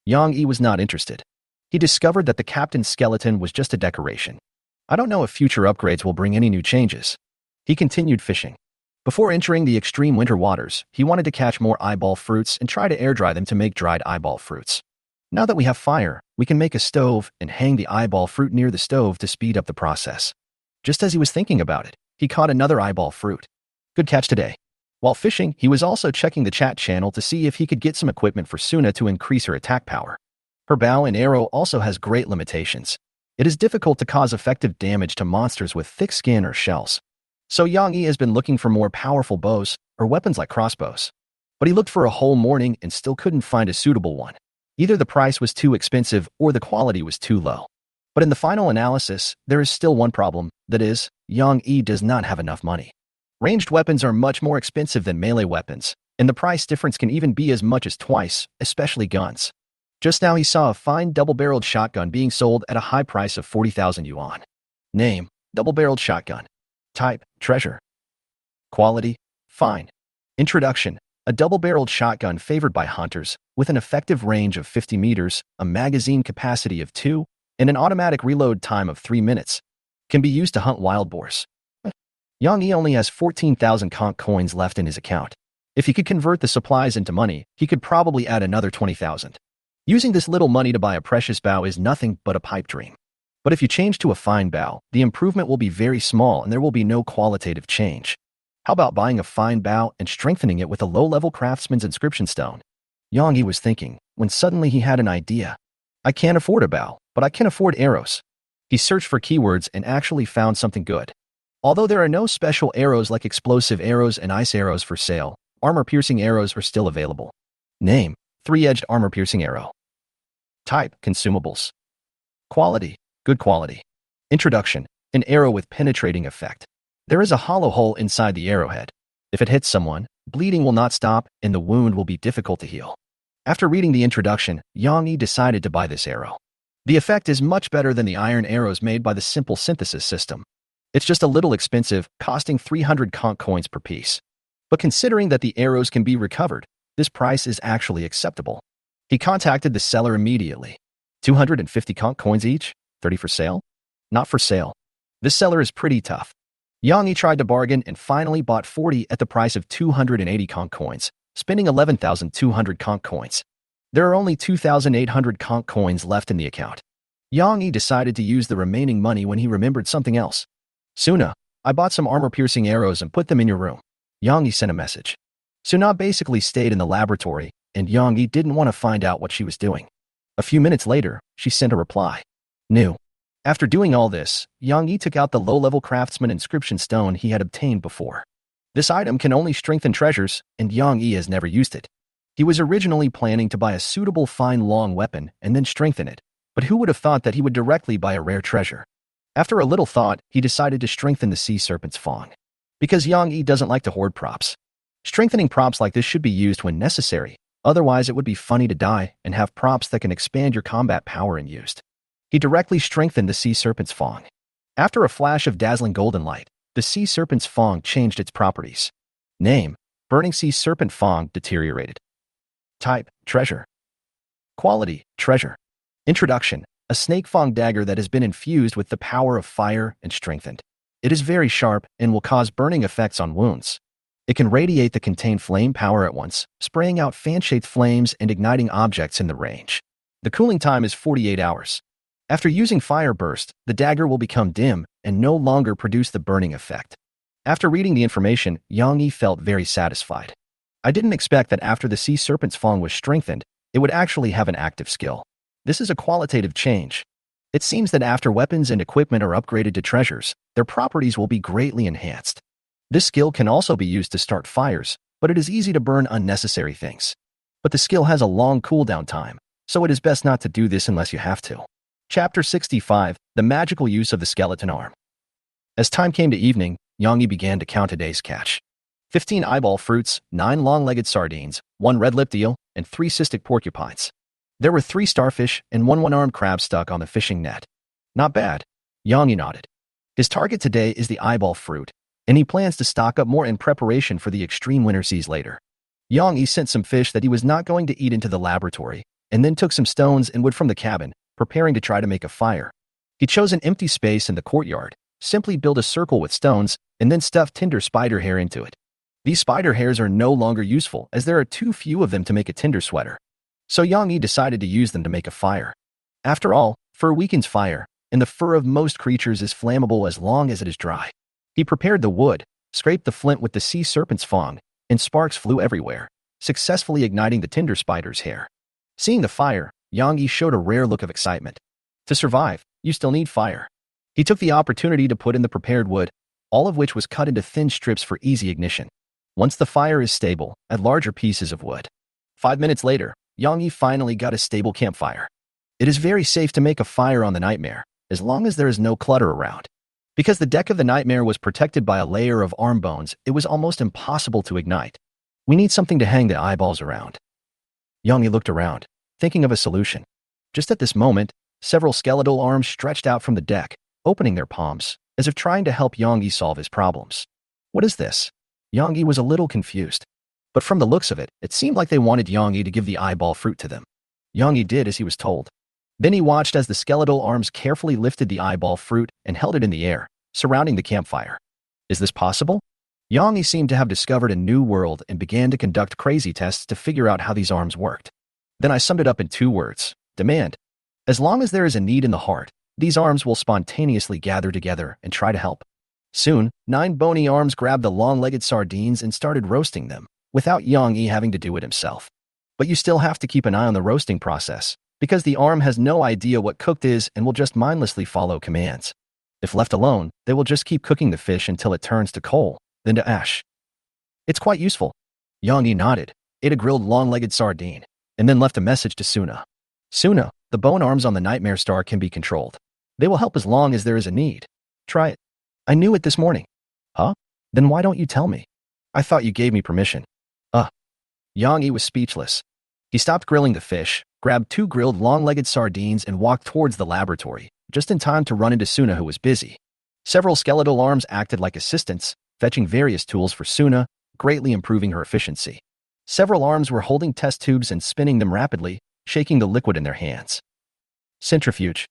A: Yang Yi was not interested. He discovered that the captain's skeleton was just a decoration. I don't know if future upgrades will bring any new changes. He continued fishing. Before entering the extreme winter waters, he wanted to catch more eyeball fruits and try to air dry them to make dried eyeball fruits. Now that we have fire, we can make a stove and hang the eyeball fruit near the stove to speed up the process. Just as he was thinking about it, he caught another eyeball fruit. Good catch today. While fishing, he was also checking the chat channel to see if he could get some equipment for Suna to increase her attack power. Her bow and arrow also has great limitations. It is difficult to cause effective damage to monsters with thick skin or shells. So Yang Yi has been looking for more powerful bows, or weapons like crossbows. But he looked for a whole morning and still couldn't find a suitable one. Either the price was too expensive or the quality was too low. But in the final analysis, there is still one problem, that is, Yang Yi does not have enough money. Ranged weapons are much more expensive than melee weapons, and the price difference can even be as much as twice, especially guns. Just now he saw a fine double-barreled shotgun being sold at a high price of 40,000 yuan. Name, double-barreled shotgun. Type, treasure. Quality, fine. Introduction, a double-barreled shotgun favored by hunters, with an effective range of 50 meters, a magazine capacity of 2, and an automatic reload time of 3 minutes. Can be used to hunt wild boars. Yang Yi only has 14,000 conch coins left in his account. If he could convert the supplies into money, he could probably add another 20,000. Using this little money to buy a precious bow is nothing but a pipe dream. But if you change to a fine bow, the improvement will be very small and there will be no qualitative change. How about buying a fine bow and strengthening it with a low-level craftsman's inscription stone? Yang Yi was thinking, when suddenly he had an idea. I can't afford a bow, but I can afford arrows. He searched for keywords and actually found something good. Although there are no special arrows like explosive arrows and ice arrows for sale, armor-piercing arrows are still available. Name, three-edged armor-piercing arrow. Type, consumables. Quality, good quality. Introduction, an arrow with penetrating effect. There is a hollow hole inside the arrowhead. If it hits someone, bleeding will not stop and the wound will be difficult to heal. After reading the introduction, Yang Yi decided to buy this arrow. The effect is much better than the iron arrows made by the simple synthesis system. It's just a little expensive, costing 300 conch coins per piece. But considering that the arrows can be recovered, this price is actually acceptable. He contacted the seller immediately. 250 conch coins each? 30 for sale? Not for sale. This seller is pretty tough. Yang Yi tried to bargain and finally bought 40 at the price of 280 conch coins, spending 11,200 conch coins. There are only 2,800 conch coins left in the account. Yang Yi decided to use the remaining money when he remembered something else. Suna, I bought some armor-piercing arrows and put them in your room. Yang Yi sent a message. Suna basically stayed in the laboratory, and Yang Yi didn't want to find out what she was doing. A few minutes later, she sent a reply. New. After doing all this, Yang Yi took out the low-level craftsman inscription stone he had obtained before. This item can only strengthen treasures, and Yang Yi has never used it. He was originally planning to buy a suitable fine long weapon and then strengthen it, but who would have thought that he would directly buy a rare treasure? After a little thought, he decided to strengthen the sea serpent's fang. Because Yang Yi doesn't like to hoard props. Strengthening props like this should be used when necessary, otherwise it would be funny to die and have props that can expand your combat power and used. He directly strengthened the sea serpent's fang. After a flash of dazzling golden light, the sea serpent's fang changed its properties. Name, burning sea serpent fang deteriorated. Type, treasure. Quality, treasure. Introduction, a snake fang dagger that has been infused with the power of fire and strengthened. It is very sharp and will cause burning effects on wounds. It can radiate the contained flame power at once, spraying out fan-shaped flames and igniting objects in the range. The cooling time is 48 hours. After using Fire Burst, the dagger will become dim and no longer produce the burning effect. After reading the information, Yang Yi felt very satisfied. I didn't expect that after the sea serpent's fang was strengthened, it would actually have an active skill. This is a qualitative change. It seems that after weapons and equipment are upgraded to treasures, their properties will be greatly enhanced. This skill can also be used to start fires, but it is easy to burn unnecessary things. But the skill has a long cooldown time, so it is best not to do this unless you have to. Chapter 65, The Magical Use of the Skeleton Arm. As time came to evening, Yang Yi began to count a day's catch. 15 eyeball fruits, 9 long-legged sardines, 1 red-lipped eel, and 3 cystic porcupines. There were 3 starfish and 1 one-armed crab stuck on the fishing net. Not bad. Yang Yi nodded. His target today is the eyeball fruit, and he plans to stock up more in preparation for the extreme winter seas later. Yang Yi sent some fish that he was not going to eat into the laboratory, and then took some stones and wood from the cabin, preparing to try to make a fire. He chose an empty space in the courtyard, simply built a circle with stones, and then stuffed tinder spider hair into it. These spider hairs are no longer useful as there are too few of them to make a tinder sweater. So Yang Yi decided to use them to make a fire. After all, fur weakens fire, and the fur of most creatures is flammable as long as it is dry. He prepared the wood, scraped the flint with the sea serpent's fang, and sparks flew everywhere, successfully igniting the tinder spider's hair. Seeing the fire, Yang Yi showed a rare look of excitement. To survive, you still need fire. He took the opportunity to put in the prepared wood, all of which was cut into thin strips for easy ignition. Once the fire is stable, add larger pieces of wood. 5 minutes later, Yang Yi finally got a stable campfire. It is very safe to make a fire on the Nightmare, as long as there is no clutter around. Because the deck of the Nightmare was protected by a layer of arm bones, it was almost impossible to ignite. We need something to hang the eyeballs around. Yang Yi looked around. thinking of a solution. Just at this moment, several skeletal arms stretched out from the deck, opening their palms, as if trying to help Yang Yi solve his problems. What is this? Yang Yi was a little confused. But from the looks of it, it seemed like they wanted Yang Yi to give the eyeball fruit to them. Yang Yi did as he was told. Then he watched as the skeletal arms carefully lifted the eyeball fruit and held it in the air, surrounding the campfire. Is this possible? Yang Yi seemed to have discovered a new world and began to conduct crazy tests to figure out how these arms worked. Then I summed it up in 2 words: demand. As long as there is a need in the heart, these arms will spontaneously gather together and try to help. Soon, 9 bony arms grabbed the long-legged sardines and started roasting them, without Yang Yi having to do it himself. But you still have to keep an eye on the roasting process, because the arm has no idea what cooked is and will just mindlessly follow commands. If left alone, they will just keep cooking the fish until it turns to coal, then to ash. It's quite useful. Yang Yi nodded, ate a grilled long-legged sardine, and then left a message to Suna. Suna, the bone arms on the Nightmare Star can be controlled. They will help as long as there is a need. Try it. I knew it this morning. Huh? Then why don't you tell me? I thought you gave me permission. Yang Yi was speechless. He stopped grilling the fish, grabbed 2 grilled long-legged sardines and walked towards the laboratory, just in time to run into Suna, who was busy. Several skeletal arms acted like assistants, fetching various tools for Suna, greatly improving her efficiency. Several arms were holding test tubes and spinning them rapidly, shaking the liquid in their hands. Centrifuge.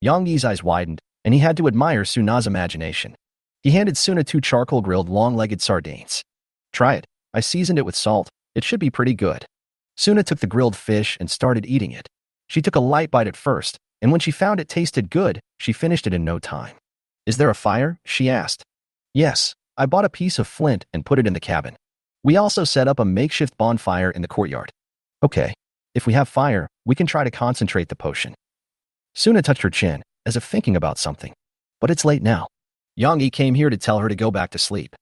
A: Yang Yi's eyes widened, and he had to admire Suna's imagination. He handed Suna 2 charcoal-grilled long-legged sardines. Try it. I seasoned it with salt. It should be pretty good. Suna took the grilled fish and started eating it. She took a light bite at first, and when she found it tasted good, she finished it in no time. Is there a fire? She asked. Yes, I bought a piece of flint and put it in the cabin. We also set up a makeshift bonfire in the courtyard. Okay, if we have fire, we can try to concentrate the potion. Suna touched her chin, as if thinking about something. But it's late now. Yang Yi came here to tell her to go back to sleep.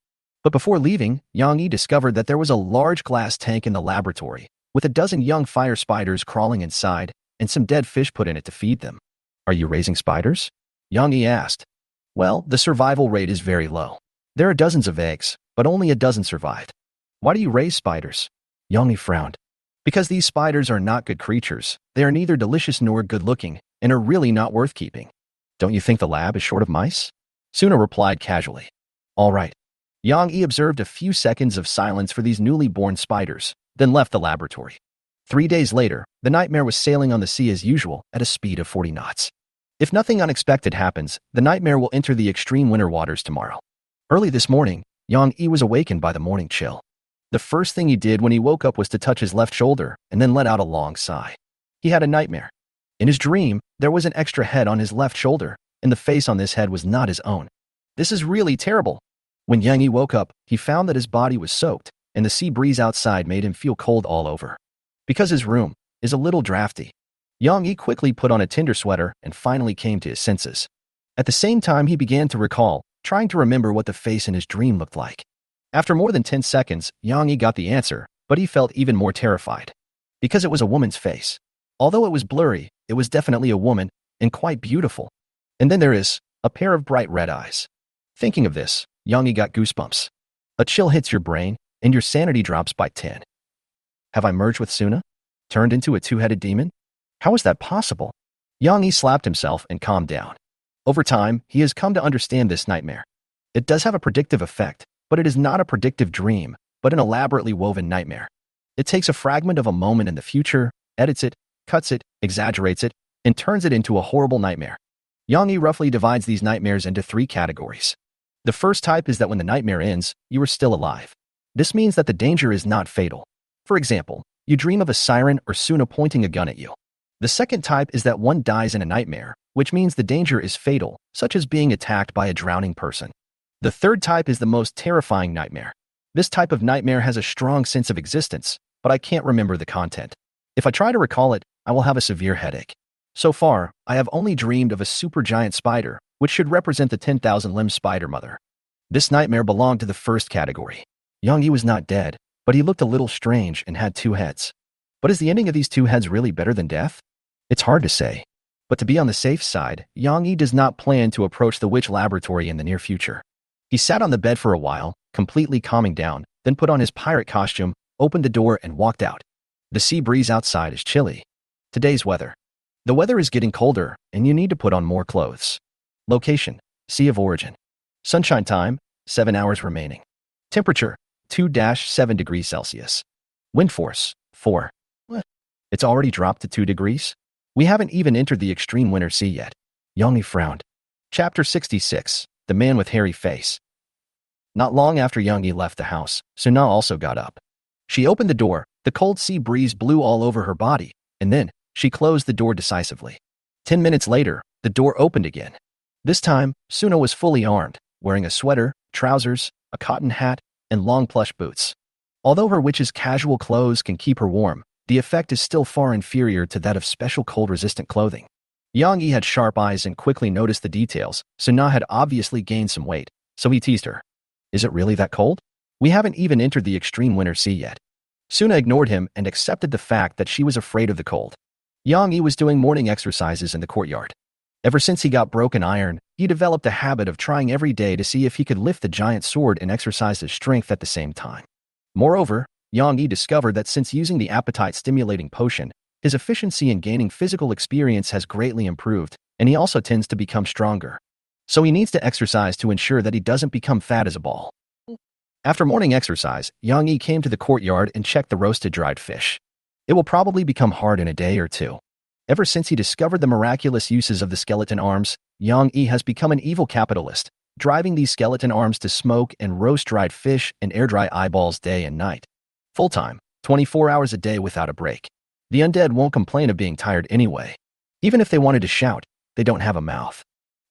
A: But before leaving, Yang Yi discovered that there was a large glass tank in the laboratory, with a dozen young fire spiders crawling inside, and some dead fish put in it to feed them. Are you raising spiders? Yang Yi asked. Well, the survival rate is very low. There are dozens of eggs, but only a dozen survived. Why do you raise spiders? Yang Yi frowned. Because these spiders are not good creatures. They are neither delicious nor good-looking, and are really not worth keeping. Don't you think the lab is short of mice? Suna replied casually. All right. Yang Yi observed a few seconds of silence for these newly born spiders, then left the laboratory. 3 days later, the Nightmare was sailing on the sea as usual at a speed of 40 knots. If nothing unexpected happens, the Nightmare will enter the extreme winter waters tomorrow. Early this morning, Yang Yi was awakened by the morning chill. The first thing he did when he woke up was to touch his left shoulder and then let out a long sigh. He had a nightmare. In his dream, there was an extra head on his left shoulder, and the face on this head was not his own. This is really terrible. When Yang Yi woke up, he found that his body was soaked, and the sea breeze outside made him feel cold all over. Because his room is a little drafty, Yang Yi quickly put on a tinder sweater and finally came to his senses. At the same time, he began to recall, trying to remember what the face in his dream looked like. After more than 10 seconds, Yang Yi got the answer, but he felt even more terrified. Because it was a woman's face. Although it was blurry, it was definitely a woman, and quite beautiful. And then there is a pair of bright red eyes. Thinking of this, Yang Yi got goosebumps. A chill hits your brain, and your sanity drops by 10. Have I merged with Suna? Turned into a 2-headed demon? How is that possible? Yang Yi slapped himself and calmed down. Over time, he has come to understand this nightmare. It does have a predictive effect, but it is not a predictive dream, but an elaborately woven nightmare. It takes a fragment of a moment in the future, edits it, cuts it, exaggerates it, and turns it into a horrible nightmare. Yang Yi roughly divides these nightmares into 3 categories. The first type is that when the nightmare ends, you are still alive. This means that the danger is not fatal. For example, you dream of a siren or Suna pointing a gun at you. The second type is that one dies in a nightmare, which means the danger is fatal, such as being attacked by a drowning person. The third type is the most terrifying nightmare. This type of nightmare has a strong sense of existence, but I can't remember the content. If I try to recall it, I will have a severe headache. So far, I have only dreamed of a supergiant spider, which should represent the 10,000-limb spider mother. This nightmare belonged to the first category. Yang Yi was not dead, but he looked a little strange and had 2 heads. But is the ending of these 2 heads really better than death? It's hard to say. But to be on the safe side, Yang Yi does not plan to approach the witch laboratory in the near future. He sat on the bed for a while, completely calming down, then put on his pirate costume, opened the door and walked out. The sea breeze outside is chilly, Today's weather. The weather is getting colder, and you need to put on more clothes. Location, Sea of Origin. Sunshine time, 7 hours remaining. Temperature, 2-7 degrees Celsius. Wind force, 4. What? It's already dropped to 2 degrees? We haven't even entered the extreme winter sea yet. Yang Yi frowned. Chapter 66, The Man with Hairy Face. Not long after Yang Yi left the house, Suna also got up. She opened the door, the cold sea breeze blew all over her body, and then, she closed the door decisively. 10 minutes later, the door opened again. This time, Suna was fully armed, wearing a sweater, trousers, a cotton hat, and long plush boots. Although her witch's casual clothes can keep her warm, the effect is still far inferior to that of special cold-resistant clothing. Yang Yi had sharp eyes and quickly noticed the details. Suna had obviously gained some weight, so he teased her. Is it really that cold? We haven't even entered the extreme winter sea yet. Suna ignored him and accepted the fact that she was afraid of the cold. Yang Yi was doing morning exercises in the courtyard. Ever since he got broken iron, he developed a habit of trying every day to see if he could lift the giant sword and exercise his strength at the same time. Moreover, Yang Yi discovered that since using the appetite-stimulating potion, his efficiency in gaining physical experience has greatly improved, and he also tends to become stronger. So he needs to exercise to ensure that he doesn't become fat as a ball. After morning exercise, Yang Yi came to the courtyard and checked the roasted dried fish. It will probably become hard in a day or two. Ever since he discovered the miraculous uses of the skeleton arms, Yang Yi has become an evil capitalist, driving these skeleton arms to smoke and roast dried fish and air-dry eyeballs day and night. Full-time, 24 hours a day without a break. The undead won't complain of being tired anyway. Even if they wanted to shout, they don't have a mouth.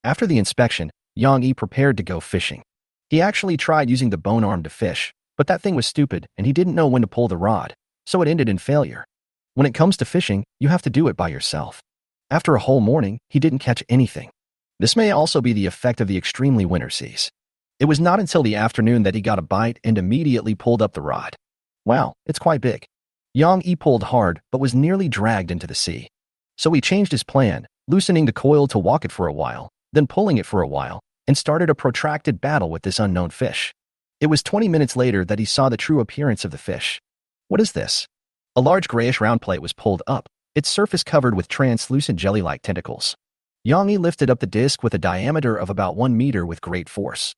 A: After the inspection, Yang Yi prepared to go fishing. He actually tried using the bone arm to fish, but that thing was stupid and he didn't know when to pull the rod, so it ended in failure. When it comes to fishing, you have to do it by yourself. After a whole morning, he didn't catch anything. This may also be the effect of the extremely winter seas. It was not until the afternoon that he got a bite and immediately pulled up the rod. Wow, it's quite big. Yang Yi pulled hard but was nearly dragged into the sea. So he changed his plan, loosening the coil to walk it for a while, then pulling it for a while, and started a protracted battle with this unknown fish. It was 20 minutes later that he saw the true appearance of the fish. What is this? A large grayish round plate was pulled up, its surface covered with translucent jelly-like tentacles. Yang Yi lifted up the disc with a diameter of about 1 meter with great force.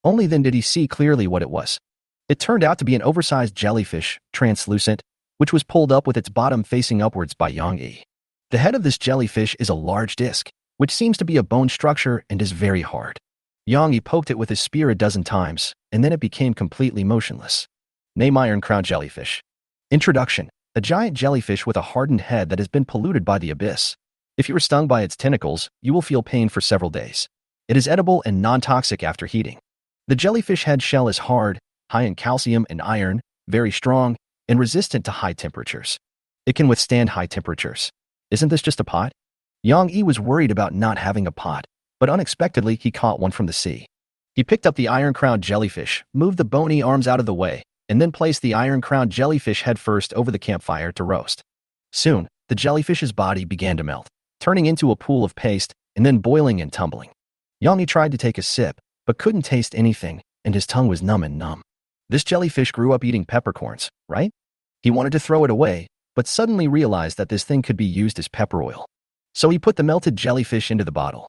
A: Only then did he see clearly what it was. It turned out to be an oversized jellyfish, translucent, which was pulled up with its bottom facing upwards by Yang Yi. The head of this jellyfish is a large disc, which seems to be a bone structure and is very hard. Yang Yi poked it with his spear a dozen times, and then it became completely motionless. Name iron-crowned jellyfish. Introduction. A giant jellyfish with a hardened head that has been polluted by the abyss. If you are stung by its tentacles, you will feel pain for several days. It is edible and non-toxic after heating. The jellyfish head shell is hard, high in calcium and iron, very strong, and resistant to high temperatures. It can withstand high temperatures. Isn't this just a pot? Yang Yi was worried about not having a pot, but unexpectedly he caught one from the sea. He picked up the iron-crowned jellyfish, moved the bony arms out of the way, and then placed the iron-crowned jellyfish head first over the campfire to roast. Soon, the jellyfish's body began to melt, turning into a pool of paste and then boiling and tumbling. Yang Yi tried to take a sip, but couldn't taste anything, and his tongue was numb and numb. This jellyfish grew up eating peppercorns, right? He wanted to throw it away, but suddenly realized that this thing could be used as pepper oil. So he put the melted jellyfish into the bottle.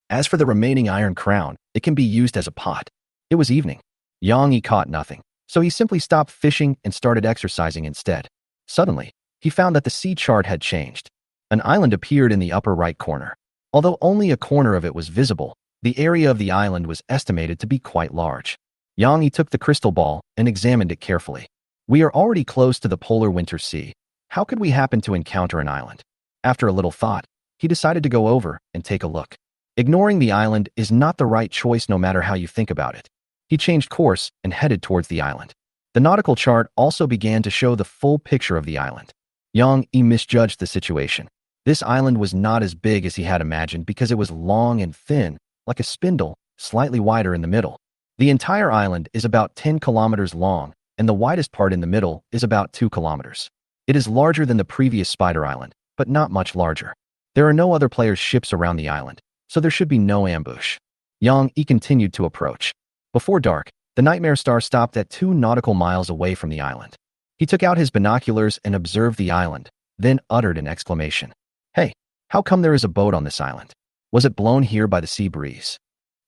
A: As for the remaining iron crown, it can be used as a pot. It was evening. Yang Yi caught nothing, so he simply stopped fishing and started exercising instead. Suddenly, he found that the sea chart had changed. An island appeared in the upper right corner. Although only a corner of it was visible, the area of the island was estimated to be quite large. Yang Yi took the crystal ball and examined it carefully. We are already close to the polar winter sea. How could we happen to encounter an island? After a little thought, he decided to go over and take a look. Ignoring the island is not the right choice no matter how you think about it. He changed course and headed towards the island. The nautical chart also began to show the full picture of the island. Yang Yi misjudged the situation. This island was not as big as he had imagined because it was long and thin, like a spindle, slightly wider in the middle. The entire island is about 10 kilometers long, and the widest part in the middle is about 2 kilometers. It is larger than the previous Spider Island, but not much larger. There are no other players' ships around the island, so there should be no ambush. Yang Yi continued to approach. Before dark, the Nightmare Star stopped at 2 nautical miles away from the island. He took out his binoculars and observed the island, then uttered an exclamation. Hey, how come there is a boat on this island? Was it blown here by the sea breeze?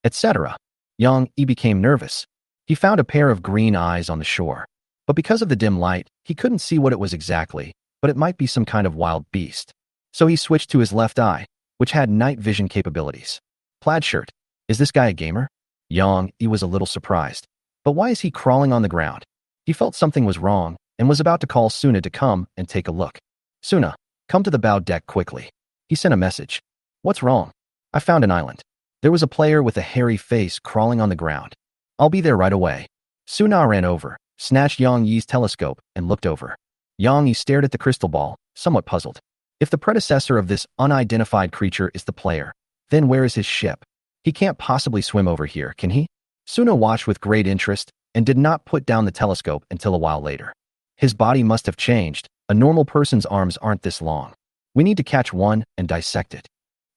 A: Etc. Yang Yi became nervous. He found a pair of green eyes on the shore. But because of the dim light, he couldn't see what it was exactly, but it might be some kind of wild beast. So he switched to his left eye, which had night vision capabilities. Plaid shirt. Is this guy a gamer? Yang Yi was a little surprised. But why is he crawling on the ground? He felt something was wrong and was about to call Suna to come and take a look. Suna, come to the bow deck quickly. He sent a message. What's wrong? I found an island. There was a player with a hairy face crawling on the ground. I'll be there right away. Suna ran over, snatched Yang Yi's telescope, and looked over. Yang Yi stared at the crystal ball, somewhat puzzled. If the predecessor of this unidentified creature is the player, then where is his ship? He can't possibly swim over here, can he? Suna watched with great interest and did not put down the telescope until a while later. His body must have changed. A normal person's arms aren't this long. We need to catch one and dissect it.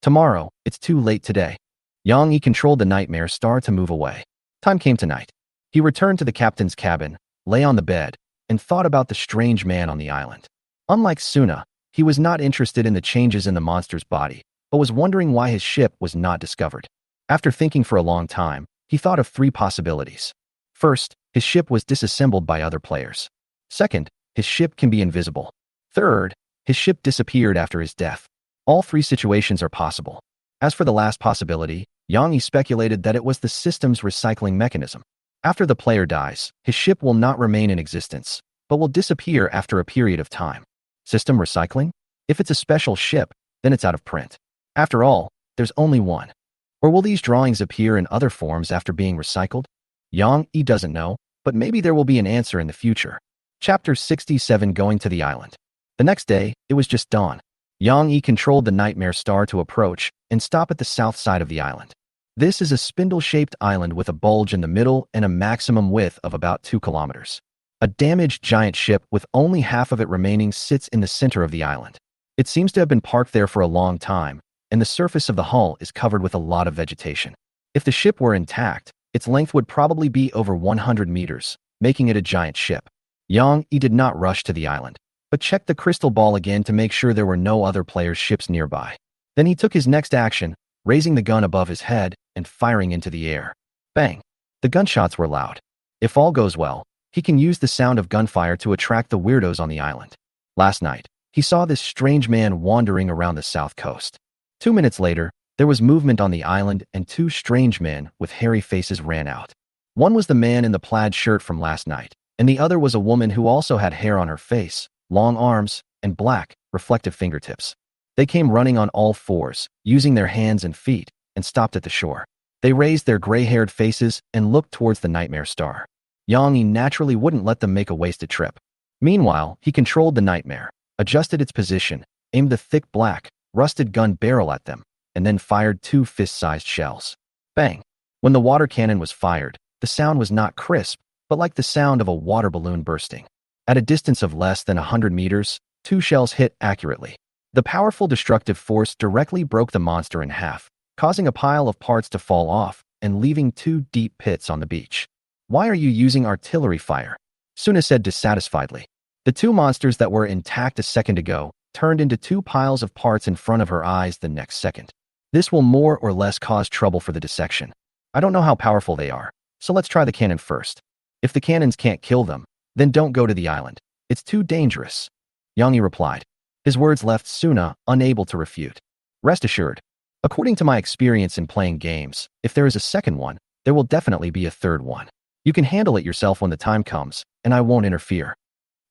A: Tomorrow, it's too late today. Yang Yi controlled the nightmare star to move away. Time came tonight. He returned to the captain's cabin, lay on the bed, and thought about the strange man on the island. Unlike Suna, he was not interested in the changes in the monster's body, but was wondering why his ship was not discovered. After thinking for a long time, he thought of 3 possibilities. First, his ship was disassembled by other players. Second, his ship can be invisible. Third, his ship disappeared after his death. All 3 situations are possible. As for the last possibility, Yang Yi speculated that it was the system's recycling mechanism. After the player dies, his ship will not remain in existence, but will disappear after a period of time. System recycling? If it's a special ship, then it's out of print. After all, there's only one. Or will these drawings appear in other forms after being recycled? Yang Yi doesn't know, but maybe there will be an answer in the future. Chapter 67 Going to the Island. The next day, it was just dawn. Yang Yi controlled the nightmare star to approach and stop at the south side of the island. This is a spindle-shaped island with a bulge in the middle and a maximum width of about 2 kilometers. A damaged giant ship with only half of it remaining sits in the center of the island. It seems to have been parked there for a long time, and the surface of the hull is covered with a lot of vegetation. If the ship were intact, its length would probably be over 100 meters, making it a giant ship. Yang Yi did not rush to the island, but checked the crystal ball again to make sure there were no other players' ships nearby. Then he took his next action, raising the gun above his head and firing into the air. Bang! The gunshots were loud. If all goes well, he can use the sound of gunfire to attract the weirdos on the island. Last night, he saw this strange man wandering around the south coast. 2 minutes later, there was movement on the island and 2 strange men with hairy faces ran out. One was the man in the plaid shirt from last night, and the other was a woman who also had hair on her face, long arms, and black, reflective fingertips. They came running on all 4s, using their hands and feet, and stopped at the shore. They raised their gray-haired faces and looked towards the nightmare star. Yang Yi naturally wouldn't let them make a wasted trip. Meanwhile, he controlled the nightmare, adjusted its position, aimed the thick black, rusted gun barrel at them, and then fired 2 fist-sized shells. Bang! When the water cannon was fired, the sound was not crisp, but like the sound of a water balloon bursting. At a distance of less than 100 meters, 2 shells hit accurately. The powerful destructive force directly broke the monster in half, causing a pile of parts to fall off and leaving 2 deep pits on the beach. Why are you using artillery fire? Suna said dissatisfiedly. The 2 monsters that were intact a second ago turned into 2 piles of parts in front of her eyes the next second. This will more or less cause trouble for the dissection. I don't know how powerful they are, so let's try the cannon first. If the cannons can't kill them, then don't go to the island. It's too dangerous. Yang Yi replied. His words left Suna unable to refute. Rest assured. According to my experience in playing games, if there is a second one, there will definitely be a third one. You can handle it yourself when the time comes, and I won't interfere.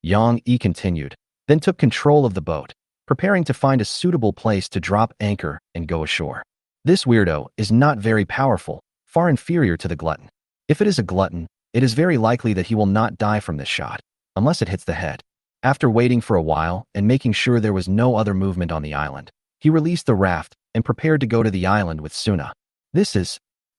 A: Yang Yi continued, then took control of the boat, preparing to find a suitable place to drop anchor and go ashore. This weirdo is not very powerful, far inferior to the glutton. If it is a glutton, it is very likely that he will not die from this shot, unless it hits the head. After waiting for a while and making sure there was no other movement on the island, he released the raft and prepared to go to the island with Suna.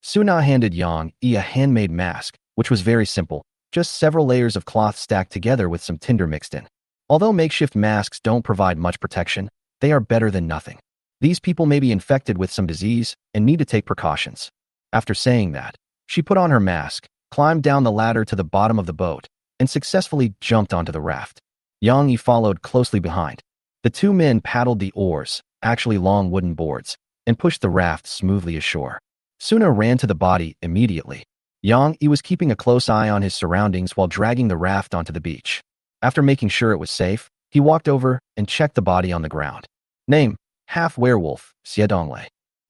A: Suna handed Yang Yi a handmade mask, which was very simple, just several layers of cloth stacked together with some tinder mixed in. Although makeshift masks don't provide much protection, they are better than nothing. These people may be infected with some disease and need to take precautions. After saying that, she put on her mask, climbed down the ladder to the bottom of the boat, and successfully jumped onto the raft. Yang Yi followed closely behind. The two men paddled the oars, actually long wooden boards, and pushed the raft smoothly ashore. Suna ran to the body immediately. Yang Yi was keeping a close eye on his surroundings while dragging the raft onto the beach. After making sure it was safe, he walked over and checked the body on the ground. Name: half-werewolf, Xiedonglei.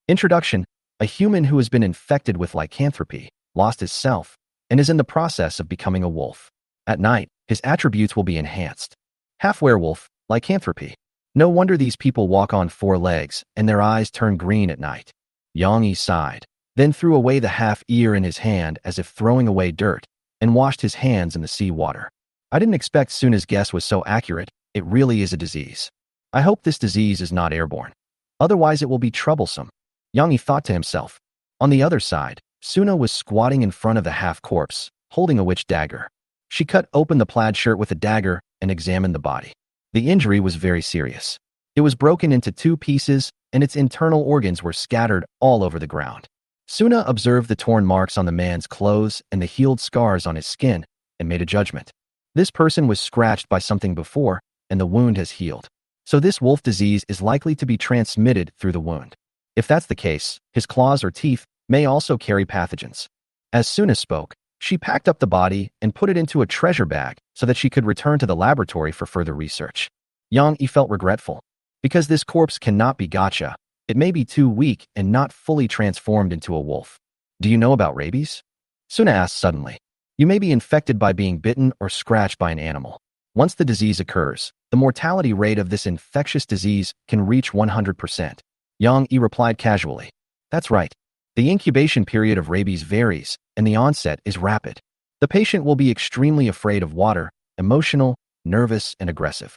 A: Introduction: a human who has been infected with lycanthropy, lost his self, and is in the process of becoming a wolf. At night, his attributes will be enhanced. Half-werewolf, lycanthropy. No wonder these people walk on four legs and their eyes turn green at night. Yang Yi sighed, then threw away the half-ear in his hand as if throwing away dirt, and washed his hands in the sea water. I didn't expect Suna's guess was so accurate. It really is a disease. I hope this disease is not airborne. Otherwise it will be troublesome. Yang Yi thought to himself. On the other side, Suna was squatting in front of the half-corpse, holding a witch dagger. She cut open the plaid shirt with a dagger and examined the body. The injury was very serious. It was broken into 2 pieces, and its internal organs were scattered all over the ground. Suna observed the torn marks on the man's clothes and the healed scars on his skin, and made a judgment. This person was scratched by something before, and the wound has healed. So this wolf disease is likely to be transmitted through the wound. If that's the case, his claws or teeth may also carry pathogens. As Suna spoke, she packed up the body and put it into a treasure bag so that she could return to the laboratory for further research. Yang Yi felt regretful. Because this corpse cannot be gotcha, it may be too weak and not fully transformed into a wolf. Do you know about rabies? Suna asked suddenly. You may be infected by being bitten or scratched by an animal. Once the disease occurs, the mortality rate of this infectious disease can reach 100%. Yang Yi replied casually. That's right. The incubation period of rabies varies, and the onset is rapid. The patient will be extremely afraid of water, emotional, nervous, and aggressive.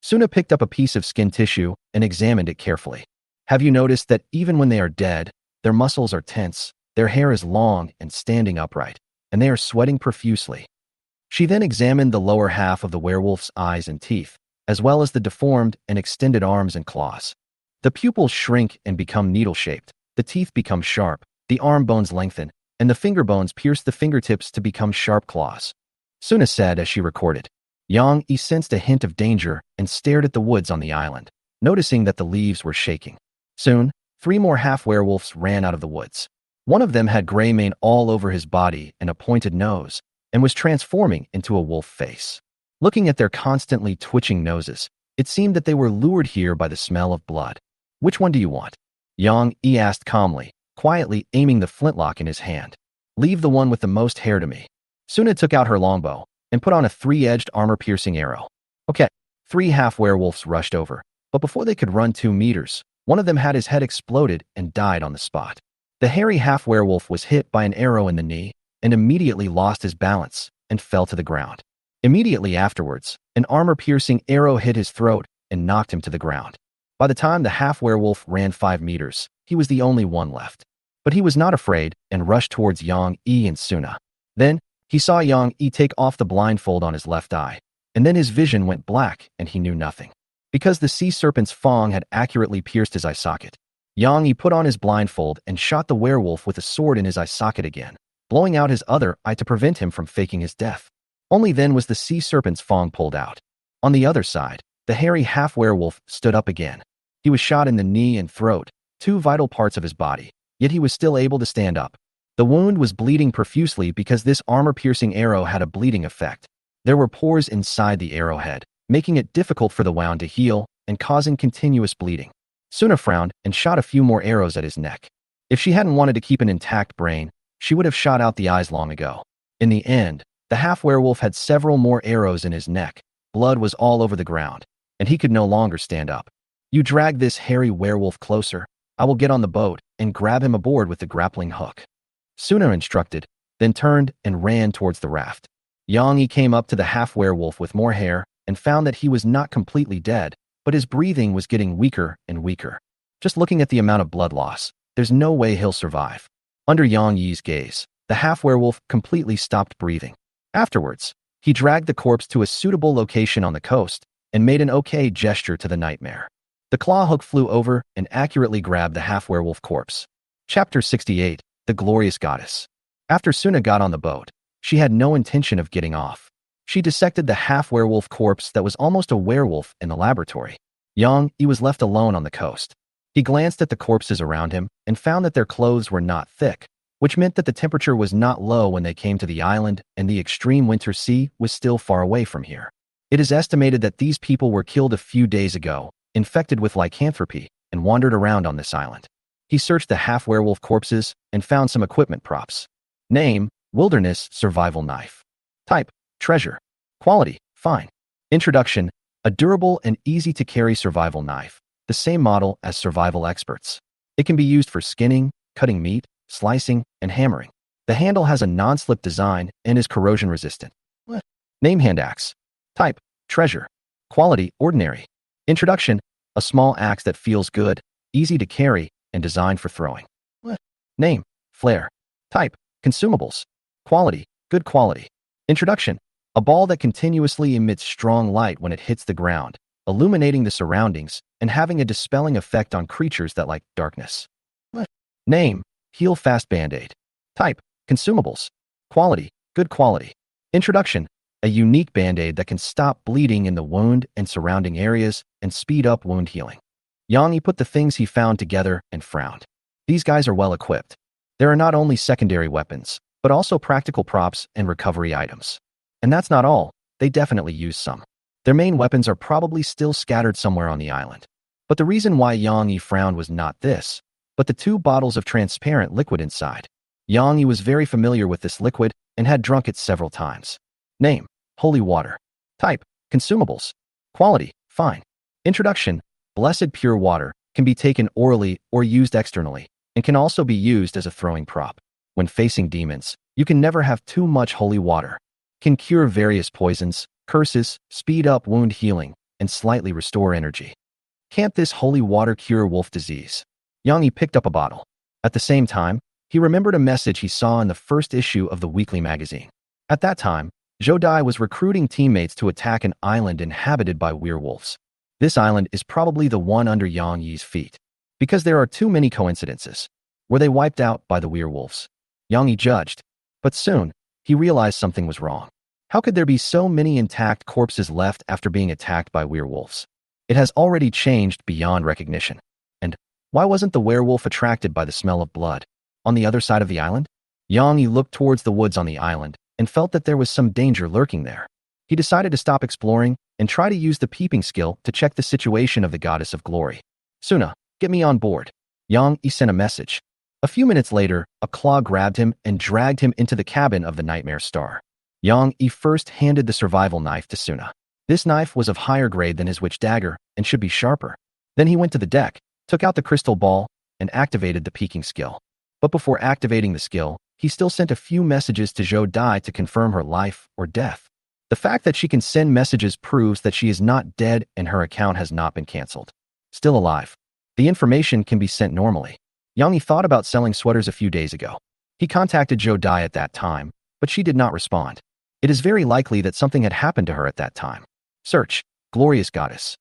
A: Suna picked up a piece of skin tissue and examined it carefully. Have you noticed that even when they are dead, their muscles are tense, their hair is long and standing upright, and they are sweating profusely? She then examined the lower half of the werewolf's eyes and teeth, as well as the deformed and extended arms and claws. The pupils shrink and become needle-shaped, the teeth become sharp, the arm bones lengthen, and the finger bones pierce the fingertips to become sharp claws. Suna said as she recorded. Yang Yi sensed a hint of danger and stared at the woods on the island, noticing that the leaves were shaking. Soon, 3 more half-werewolves ran out of the woods. One of them had gray mane all over his body and a pointed nose, and was transforming into a wolf face. Looking at their constantly twitching noses, it seemed that they were lured here by the smell of blood. Which one do you want? Yang Yi asked calmly, quietly aiming the flintlock in his hand. Leave the one with the most hair to me. Suna took out her longbow and put on a 3-edged armor-piercing arrow. Okay, 3 half-werewolves rushed over, but before they could run 2 meters, one of them had his head exploded and died on the spot. The hairy half-werewolf was hit by an arrow in the knee and immediately lost his balance and fell to the ground. Immediately afterwards, an armor-piercing arrow hit his throat and knocked him to the ground. By the time the half-werewolf ran 5 meters, he was the only one left. But he was not afraid and rushed towards Yang Yi and Suna. Then, he saw Yang Yi take off the blindfold on his left eye, and then his vision went black and he knew nothing. Because the sea serpent's fang had accurately pierced his eye socket. Yang Yi put on his blindfold and shot the werewolf with a sword in his eye socket again, blowing out his other eye to prevent him from faking his death. Only then was the sea serpent's fang pulled out. On the other side, the hairy half-werewolf stood up again. He was shot in the knee and throat, 2 vital parts of his body, yet he was still able to stand up. The wound was bleeding profusely because this armor-piercing arrow had a bleeding effect. There were pores inside the arrowhead, making it difficult for the wound to heal and causing continuous bleeding. Suna frowned and shot a few more arrows at his neck. If she hadn't wanted to keep an intact brain, she would have shot out the eyes long ago. In the end, the half-werewolf had several more arrows in his neck, blood was all over the ground, and he could no longer stand up. You drag this hairy werewolf closer, I will get on the boat and grab him aboard with the grappling hook. Suna instructed, then turned and ran towards the raft. Yang Yi came up to the half-werewolf with more hair and found that he was not completely dead, but his breathing was getting weaker and weaker. Just looking at the amount of blood loss, there's no way he'll survive. Under Yang Yi's gaze, the half-werewolf completely stopped breathing. Afterwards, he dragged the corpse to a suitable location on the coast and made an okay gesture to the nightmare. The claw hook flew over and accurately grabbed the half-werewolf corpse. Chapter 68, The Glorious Goddess. After Suna got on the boat, she had no intention of getting off. She dissected the half-werewolf corpse that was almost a werewolf in the laboratory. Yang Yi was left alone on the coast. He glanced at the corpses around him and found that their clothes were not thick, which meant that the temperature was not low when they came to the island and the extreme winter sea was still far away from here. It is estimated that these people were killed a few days ago, infected with lycanthropy, and wandered around on this island. He searched the half-werewolf corpses and found some equipment props. Name: Wilderness Survival Knife. Type: Treasure. Quality: Fine. Introduction: A durable and easy-to-carry survival knife, the same model as survival experts. It can be used for skinning, cutting meat, slicing, and hammering. The handle has a non-slip design and is corrosion-resistant. Name: Hand Axe. Type: Treasure. Quality: Ordinary. Introduction: A small axe that feels good, easy to carry, and designed for throwing. Name: Flare. Type: Consumables. Quality: Good quality. Introduction: A ball that continuously emits strong light when it hits the ground, illuminating the surroundings and having a dispelling effect on creatures that like darkness. Name: Heal Fast Band-Aid. Type: Consumables. Quality: Good quality. Introduction: A unique Band-Aid that can stop bleeding in the wound and surrounding areas and speed up wound healing. Yang Yi put the things he found together and frowned. These guys are well equipped. There are not only secondary weapons, but also practical props and recovery items. And that's not all, they definitely use some. Their main weapons are probably still scattered somewhere on the island. But the reason why Yang Yi frowned was not this, but the 2 bottles of transparent liquid inside. Yang Yi was very familiar with this liquid and had drunk it several times. Name: Holy Water. Type: Consumables. Quality: Fine. Introduction: Blessed Pure Water can be taken orally or used externally, and can also be used as a throwing prop. When facing demons, you can never have too much holy water. Can cure various poisons, curses, speed up wound healing, and slightly restore energy. Can't this holy water cure wolf disease? Yang Yi picked up a bottle. At the same time, he remembered a message he saw in the first issue of the weekly magazine. At that time, Zhou Dai was recruiting teammates to attack an island inhabited by werewolves. This island is probably the one under Yang Yi's feet, because there are too many coincidences. Were they wiped out by the werewolves? Yang Yi judged, but soon, he realized something was wrong. How could there be so many intact corpses left after being attacked by werewolves? It has already changed beyond recognition. And why wasn't the werewolf attracted by the smell of blood? On the other side of the island? Yang Yi looked towards the woods on the island and felt that there was some danger lurking there. He decided to stop exploring and try to use the peeping skill to check the situation of the goddess of glory. Suna, get me on board. Yang Yi sent a message. A few minutes later, a claw grabbed him and dragged him into the cabin of the Nightmare Star. Yang Yi first handed the survival knife to Suna. This knife was of higher grade than his witch dagger and should be sharper. Then he went to the deck, took out the crystal ball, and activated the peeking skill. But before activating the skill, he still sent a few messages to Zhou Dai to confirm her life or death. The fact that she can send messages proves that she is not dead and her account has not been cancelled. Still alive. The information can be sent normally. Yang Yi thought about selling sweaters a few days ago. He contacted Zhou Dai at that time, but she did not respond. It is very likely that something had happened to her at that time. Search: Glorious Goddess.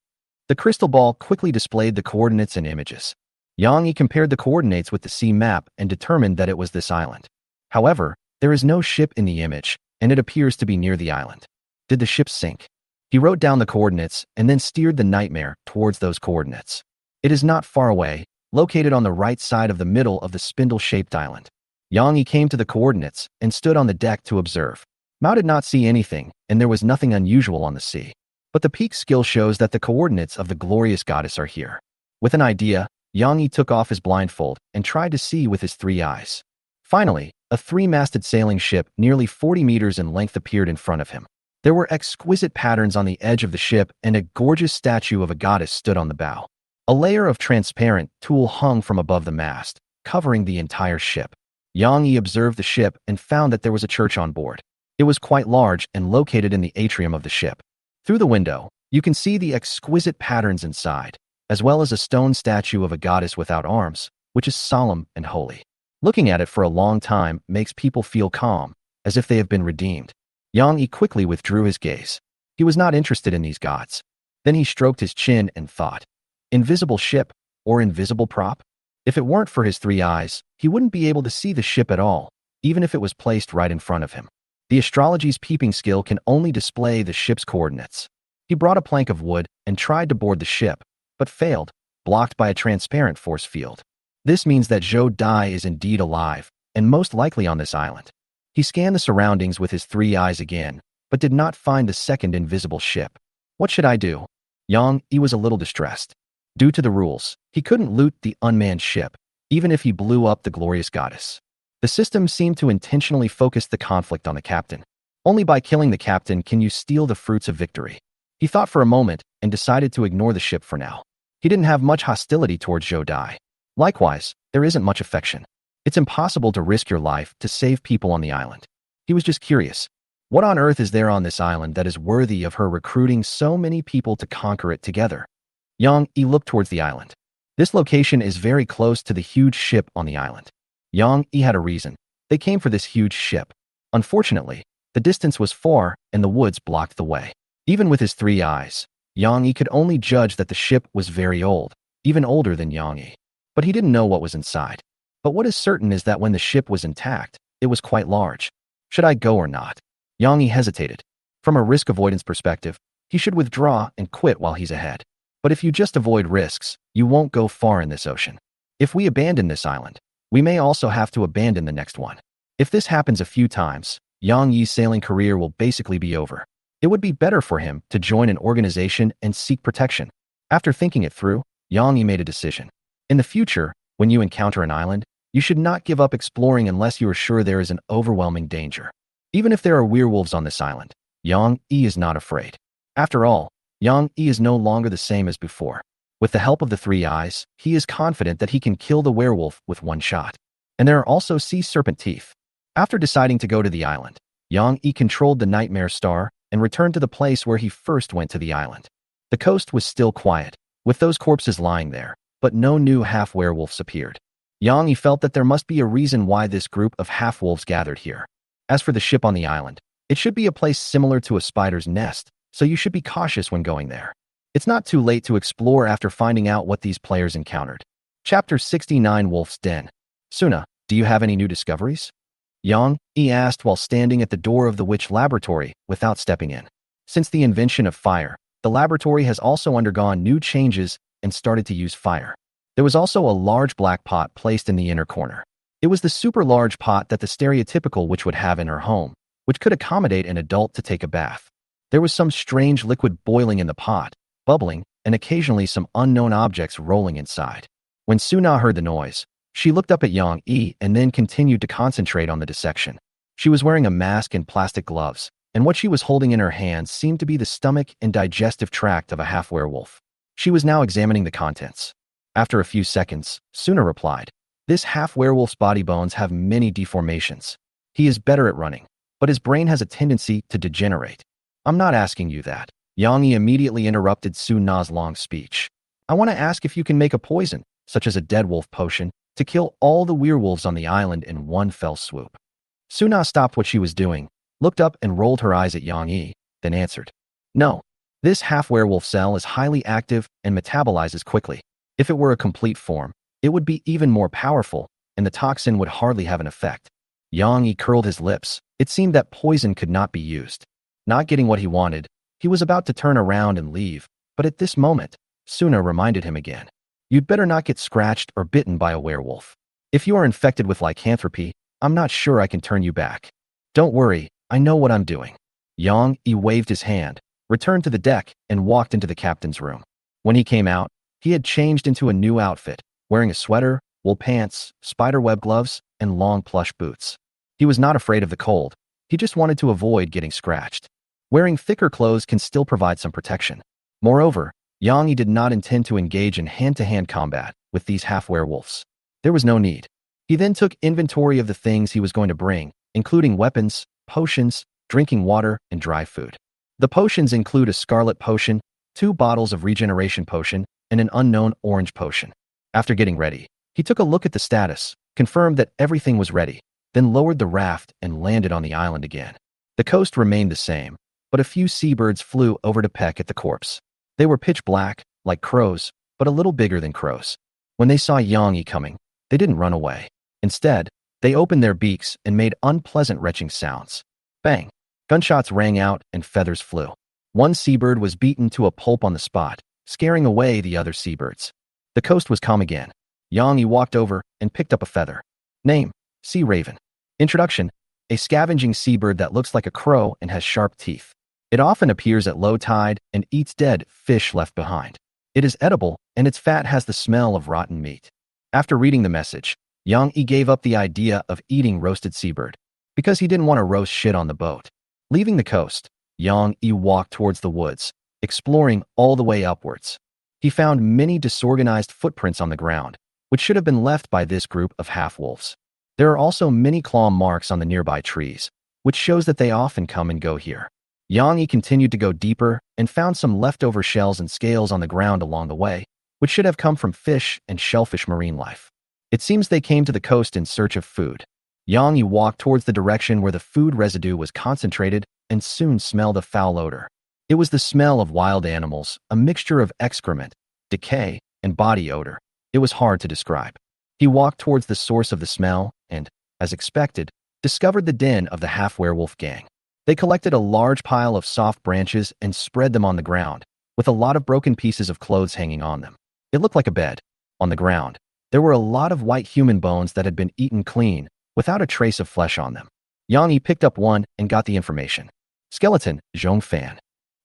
A: The crystal ball quickly displayed the coordinates and images. Yang Yi compared the coordinates with the sea map and determined that it was this island. However, there is no ship in the image, and it appears to be near the island. Did the ship sink? He wrote down the coordinates and then steered the Nightmare towards those coordinates. It is not far away, located on the right side of the middle of the spindle-shaped island. Yang Yi came to the coordinates and stood on the deck to observe. Mao did not see anything, and there was nothing unusual on the sea. But the peak skill shows that the coordinates of the glorious goddess are here. With an idea, Yang Yi took off his blindfold and tried to see with his 3 eyes. Finally, a 3-masted sailing ship nearly 40 meters in length appeared in front of him. There were exquisite patterns on the edge of the ship, and a gorgeous statue of a goddess stood on the bow. A layer of transparent tulle hung from above the mast, covering the entire ship. Yang Yi observed the ship and found that there was a church on board. It was quite large and located in the atrium of the ship. Through the window, you can see the exquisite patterns inside, as well as a stone statue of a goddess without arms, which is solemn and holy. Looking at it for a long time makes people feel calm, as if they have been redeemed. Yang Yi quickly withdrew his gaze. He was not interested in these gods. Then he stroked his chin and thought, invisible ship or invisible prop? If it weren't for his 3 eyes, he wouldn't be able to see the ship at all, even if it was placed right in front of him. The astrology's peeping skill can only display the ship's coordinates. He brought a plank of wood and tried to board the ship, but failed, blocked by a transparent force field. This means that Zhou Dai is indeed alive, and most likely on this island. He scanned the surroundings with his 3 eyes again, but did not find the second invisible ship. What should I do? Yang Yi was a little distressed. Due to the rules, he couldn't loot the unmanned ship, even if he blew up the glorious goddess. The system seemed to intentionally focus the conflict on the captain. Only by killing the captain can you steal the fruits of victory. He thought for a moment and decided to ignore the ship for now. He didn't have much hostility towards Zhou Dai. Likewise, there isn't much affection. It's impossible to risk your life to save people on the island. He was just curious. What on earth is there on this island that is worthy of her recruiting so many people to conquer it together? Yang Yi looked towards the island. This location is very close to the huge ship on the island. Yang Yi had a reason. They came for this huge ship. Unfortunately, the distance was far and the woods blocked the way. Even with his 3 eyes, Yang Yi could only judge that the ship was very old, even older than Yang Yi. But he didn't know what was inside. But what is certain is that when the ship was intact, it was quite large. Should I go or not? Yang Yi hesitated. From a risk avoidance perspective, he should withdraw and quit while he's ahead. But if you just avoid risks, you won't go far in this ocean. If we abandon this island, we may also have to abandon the next one. If this happens a few times, Yang Yi's sailing career will basically be over. It would be better for him to join an organization and seek protection. After thinking it through, Yang Yi made a decision. In the future, when you encounter an island, you should not give up exploring unless you are sure there is an overwhelming danger. Even if there are werewolves on this island, Yang Yi is not afraid. After all, Yang Yi is no longer the same as before. With the help of the 3 eyes, he is confident that he can kill the werewolf with 1 shot. And there are also sea serpent teeth. After deciding to go to the island, Yang Yi controlled the nightmare star and returned to the place where he first went to the island. The coast was still quiet, with those corpses lying there, but no new half-werewolves appeared. Yang Yi felt that there must be a reason why this group of half-wolves gathered here. As for the ship on the island, it should be a place similar to a spider's nest, so you should be cautious when going there. It's not too late to explore after finding out what these players encountered. Chapter 69 Wolf's Den. Suna, do you have any new discoveries? Yang Yi asked while standing at the door of the witch laboratory without stepping in. Since the invention of fire, the laboratory has also undergone new changes and started to use fire. There was also a large black pot placed in the inner corner. It was the super large pot that the stereotypical witch would have in her home, which could accommodate an adult to take a bath. There was some strange liquid boiling in the pot, bubbling, and occasionally some unknown objects rolling inside. When Suna heard the noise, she looked up at Yang Yi and then continued to concentrate on the dissection. She was wearing a mask and plastic gloves, and what she was holding in her hands seemed to be the stomach and digestive tract of a half-werewolf. She was now examining the contents. After a few seconds, Suna replied, "This half-werewolf's body bones have many deformations. He is better at running, but his brain has a tendency to degenerate." "I'm not asking you that." Yang Yi immediately interrupted Suna's long speech. "I want to ask if you can make a poison, such as a dead wolf potion, to kill all the werewolves on the island in one fell swoop." Suna stopped what she was doing, looked up and rolled her eyes at Yang Yi, then answered, "No. This half-werewolf cell is highly active and metabolizes quickly. If it were a complete form, it would be even more powerful, and the toxin would hardly have an effect." Yang Yi curled his lips. It seemed that poison could not be used. Not getting what he wanted, he was about to turn around and leave, but at this moment, Suna reminded him again. "You'd better not get scratched or bitten by a werewolf. If you are infected with lycanthropy, I'm not sure I can turn you back. Don't worry, I know what I'm doing." Yang Yi waved his hand, returned to the deck, and walked into the captain's room. When he came out, he had changed into a new outfit, wearing a sweater, wool pants, spiderweb gloves, and long plush boots. He was not afraid of the cold. He just wanted to avoid getting scratched. Wearing thicker clothes can still provide some protection. Moreover, Yang Yi did not intend to engage in hand-to-hand combat with these half-werewolves. There was no need. He then took inventory of the things he was going to bring, including weapons, potions, drinking water, and dry food. The potions include a scarlet potion, 2 bottles of regeneration potion, and an unknown orange potion. After getting ready, he took a look at the status, confirmed that everything was ready, then lowered the raft and landed on the island again. The coast remained the same, but a few seabirds flew over to peck at the corpse. They were pitch black, like crows, but a little bigger than crows. When they saw Yang Yi coming, they didn't run away. Instead, they opened their beaks and made unpleasant retching sounds. Bang! Gunshots rang out and feathers flew. One seabird was beaten to a pulp on the spot, scaring away the other seabirds. The coast was calm again. Yang Yi walked over and picked up a feather. Name: Sea Raven. Introduction: a scavenging seabird that looks like a crow and has sharp teeth. It often appears at low tide and eats dead fish left behind. It is edible, and its fat has the smell of rotten meat. After reading the message, Yang Yi gave up the idea of eating roasted seabird because he didn't want to roast shit on the boat. Leaving the coast, Yang Yi walked towards the woods, exploring all the way upwards. He found many disorganized footprints on the ground, which should have been left by this group of half-wolves. There are also many claw marks on the nearby trees, which shows that they often come and go here. Yang Yi continued to go deeper and found some leftover shells and scales on the ground along the way, which should have come from fish and shellfish marine life. It seems they came to the coast in search of food. Yang Yi walked towards the direction where the food residue was concentrated and soon smelled a foul odor. It was the smell of wild animals, a mixture of excrement, decay, and body odor. It was hard to describe. He walked towards the source of the smell and, as expected, discovered the den of the half-werewolf gang. They collected a large pile of soft branches and spread them on the ground, with a lot of broken pieces of clothes hanging on them. It looked like a bed. On the ground, there were a lot of white human bones that had been eaten clean, without a trace of flesh on them. Yang Yi picked up one and got the information. Skeleton, Zhong Fan.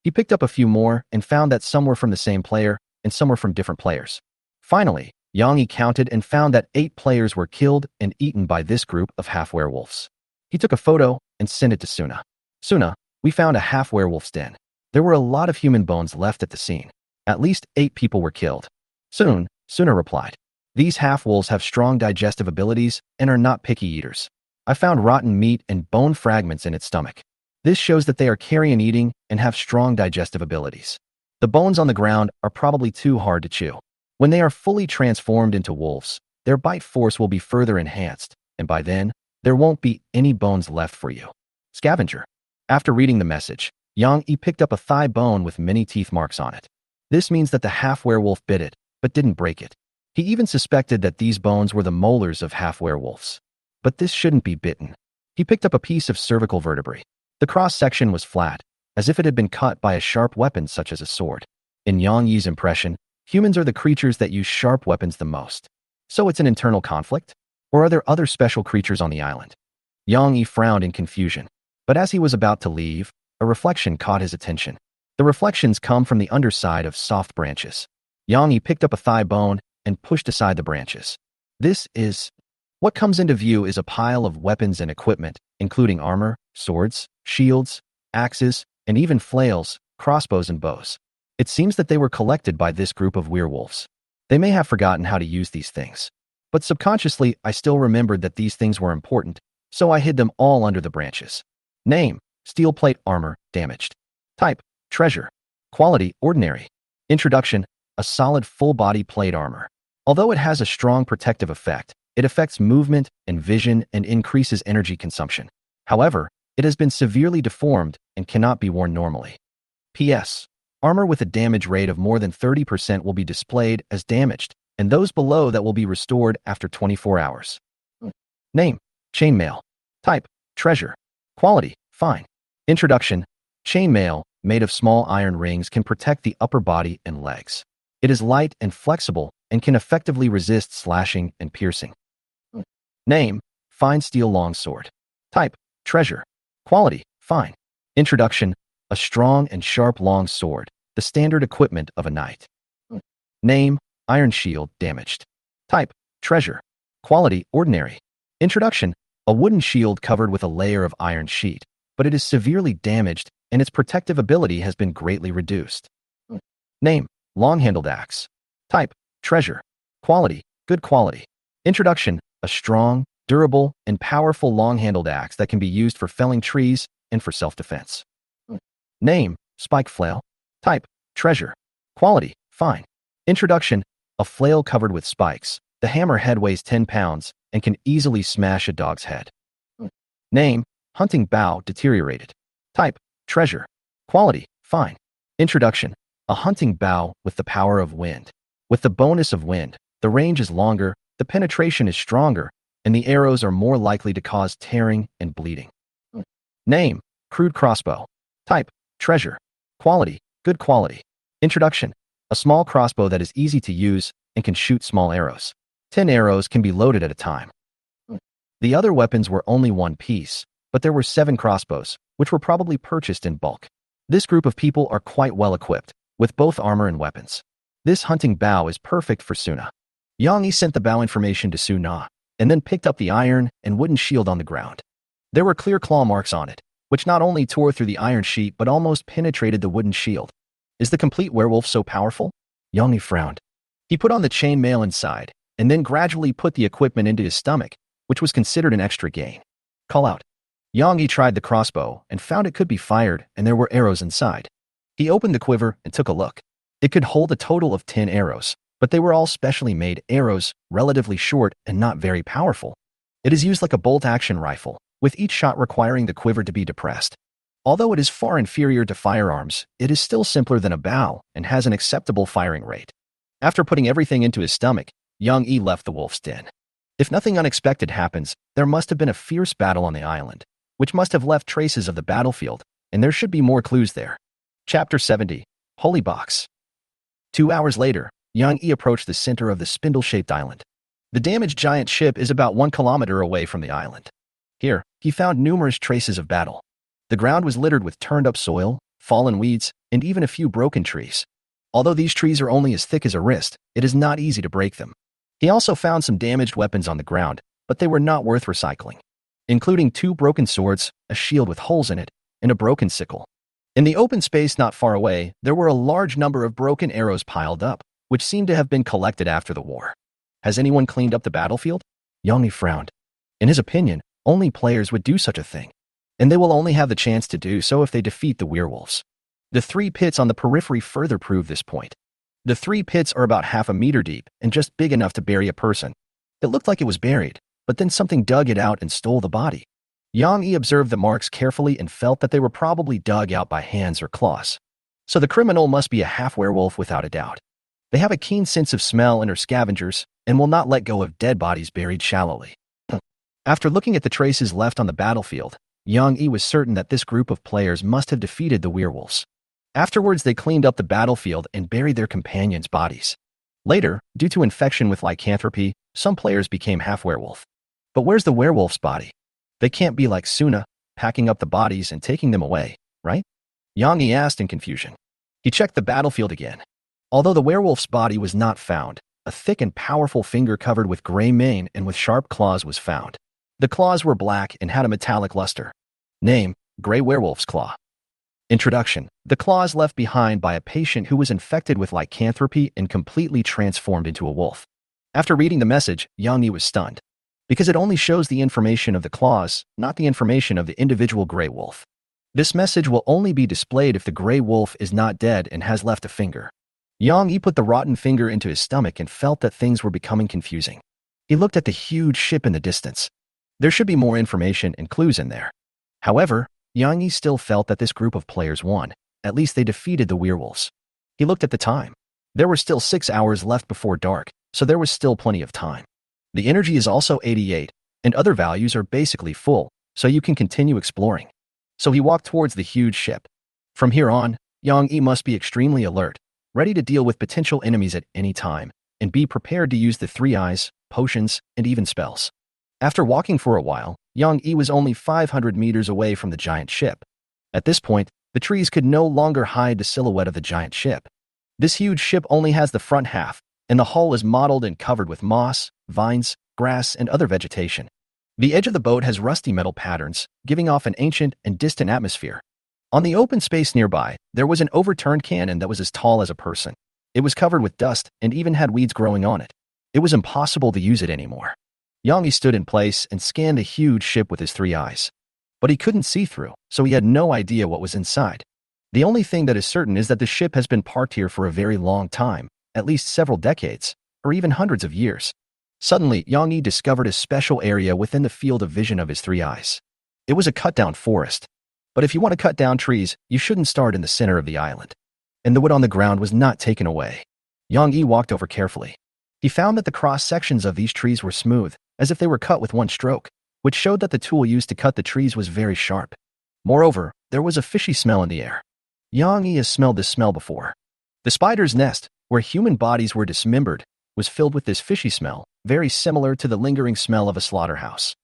A: He picked up a few more and found that some were from the same player and some were from different players. Finally, Yang Yi counted and found that 8 players were killed and eaten by this group of half-werewolves. He took a photo and sent it to Suna. Suna, we found a half-werewolf's den. There were a lot of human bones left at the scene. At least 8 people were killed. Soon, Suna replied. These half-wolves have strong digestive abilities and are not picky eaters. I found rotten meat and bone fragments in its stomach. This shows that they are carrion eating and have strong digestive abilities. The bones on the ground are probably too hard to chew. When they are fully transformed into wolves, their bite force will be further enhanced, and by then, there won't be any bones left for you. Scavenger. After reading the message, Yang Yi picked up a thigh bone with many teeth marks on it. This means that the half-werewolf bit it, but didn't break it. He even suspected that these bones were the molars of half-werewolves. But this shouldn't be bitten. He picked up a piece of cervical vertebrae. The cross-section was flat, as if it had been cut by a sharp weapon such as a sword. In Yang Yi's impression, humans are the creatures that use sharp weapons the most. So it's an internal conflict? Or are there other special creatures on the island? Yang Yi frowned in confusion. But as he was about to leave, a reflection caught his attention. The reflections come from the underside of soft branches. Yang Yi picked up a thigh bone and pushed aside the branches. What comes into view is a pile of weapons and equipment, including armor, swords, shields, axes, and even flails, crossbows and bows. It seems that they were collected by this group of werewolves. They may have forgotten how to use these things. But subconsciously, I still remembered that these things were important, so I hid them all under the branches. Name: steel plate armor, damaged. Type: treasure. Quality: ordinary. Introduction: a solid full-body plate armor. Although it has a strong protective effect, it affects movement and vision and increases energy consumption. However, it has been severely deformed and cannot be worn normally. P.S. Armor with a damage rate of more than 30% will be displayed as damaged, and those below that will be restored after 24 hours. Name: chainmail. Type: treasure. Quality: fine. Introduction: chainmail, made of small iron rings, can protect the upper body and legs. It is light and flexible and can effectively resist slashing and piercing. Name: fine steel longsword. Type: treasure. Quality: fine. Introduction: a strong and sharp long sword, the standard equipment of a knight. Name: iron shield, damaged. Type: treasure. Quality: ordinary. Introduction: a wooden shield covered with a layer of iron sheet, but it is severely damaged and its protective ability has been greatly reduced. Name: long-handled axe. Type: treasure. Quality: good quality. Introduction: a strong, durable, and powerful long-handled axe that can be used for felling trees and for self-defense. Name: spike flail. Type: treasure. Quality: fine. Introduction: a flail covered with spikes. The hammer head weighs 10 pounds and can easily smash a dog's head. Name: hunting bow, deteriorated. Type: treasure. Quality: fine. Introduction: a hunting bow with the power of wind. With the bonus of wind, the range is longer, the penetration is stronger, and the arrows are more likely to cause tearing and bleeding. Name: crude crossbow. Type: treasure. Quality: good quality. Introduction: a small crossbow that is easy to use and can shoot small arrows. 10 arrows can be loaded at a time. The other weapons were only one piece, but there were 7 crossbows, which were probably purchased in bulk. This group of people are quite well equipped, with both armor and weapons. This hunting bow is perfect for Suna. Yang Yi sent the bow information to Suna, and then picked up the iron and wooden shield on the ground. There were clear claw marks on it, which not only tore through the iron sheet but almost penetrated the wooden shield. Is the complete werewolf so powerful? Yang Yi frowned. He put on the chain mail inside, and then gradually put the equipment into his stomach, which was considered an extra gain. Call out. Yang Yi tried the crossbow and found it could be fired, and there were arrows inside. He opened the quiver and took a look. It could hold a total of 10 arrows, but they were all specially made arrows, relatively short and not very powerful. It is used like a bolt-action rifle, with each shot requiring the quiver to be depressed. Although it is far inferior to firearms, it is still simpler than a bow and has an acceptable firing rate. After putting everything into his stomach, Yang Yi left the wolf's den. If nothing unexpected happens, there must have been a fierce battle on the island, which must have left traces of the battlefield, and there should be more clues there. Chapter 70. Holy Box. 2 hours later, Yang Yi approached the center of the spindle-shaped island. The damaged giant ship is about 1 kilometer away from the island. Here, he found numerous traces of battle. The ground was littered with turned-up soil, fallen weeds, and even a few broken trees. Although these trees are only as thick as a wrist, it is not easy to break them. He also found some damaged weapons on the ground, but they were not worth recycling, including 2 broken swords, a shield with holes in it, and a broken sickle. In the open space not far away, there were a large number of broken arrows piled up, which seemed to have been collected after the war. Has anyone cleaned up the battlefield? Yang Yi frowned. In his opinion, only players would do such a thing, and they will only have the chance to do so if they defeat the werewolves. The 3 pits on the periphery further prove this point. The 3 pits are about half a meter deep and just big enough to bury a person. It looked like it was buried, but then something dug it out and stole the body. Yang Yi observed the marks carefully and felt that they were probably dug out by hands or claws. So the criminal must be a half-werewolf without a doubt. They have a keen sense of smell and are scavengers, and will not let go of dead bodies buried shallowly. After looking at the traces left on the battlefield, Yang Yi was certain that this group of players must have defeated the werewolves. Afterwards, they cleaned up the battlefield and buried their companions' bodies. Later, due to infection with lycanthropy, some players became half-werewolf. But where's the werewolf's body? They can't be like Suna, packing up the bodies and taking them away, right? Yang Yi asked in confusion. He checked the battlefield again. Although the werewolf's body was not found, a thick and powerful finger covered with gray mane and with sharp claws was found. The claws were black and had a metallic luster. Name: Gray Werewolf's Claw. Introduction: the claws left behind by a patient who was infected with lycanthropy and completely transformed into a wolf. After reading the message, Yang Yi was stunned, because it only shows the information of the claws, not the information of the individual gray wolf. This message will only be displayed if the gray wolf is not dead and has left a finger. Yang Yi put the rotten finger into his stomach and felt that things were becoming confusing. He looked at the huge ship in the distance. There should be more information and clues in there. However, Yang Yi still felt that this group of players won. At least they defeated the werewolves. He looked at the time. There were still 6 hours left before dark, so there was still plenty of time. The energy is also 88, and other values are basically full, so you can continue exploring. So he walked towards the huge ship. From here on, Yang Yi must be extremely alert, ready to deal with potential enemies at any time, and be prepared to use the 3 eyes, potions, and even spells. After walking for a while, Yang Yi was only 500 meters away from the giant ship. At this point, the trees could no longer hide the silhouette of the giant ship. This huge ship only has the front half, and the hull is mottled and covered with moss, vines, grass, and other vegetation. The edge of the boat has rusty metal patterns, giving off an ancient and distant atmosphere. On the open space nearby, there was an overturned cannon that was as tall as a person. It was covered with dust and even had weeds growing on it. It was impossible to use it anymore. Yang Yi stood in place and scanned the huge ship with his 3 eyes. But he couldn't see through, so he had no idea what was inside. The only thing that is certain is that the ship has been parked here for a very long time, at least several decades, or even hundreds of years. Suddenly, Yang Yi discovered a special area within the field of vision of his 3 eyes. It was a cut-down forest. But if you want to cut down trees, you shouldn't start in the center of the island. And the wood on the ground was not taken away. Yang Yi walked over carefully. He found that the cross-sections of these trees were smooth, as if they were cut with one stroke, which showed that the tool used to cut the trees was very sharp. Moreover, there was a fishy smell in the air. Yang Yi has smelled this smell before. The spider's nest, where human bodies were dismembered, was filled with this fishy smell, very similar to the lingering smell of a slaughterhouse.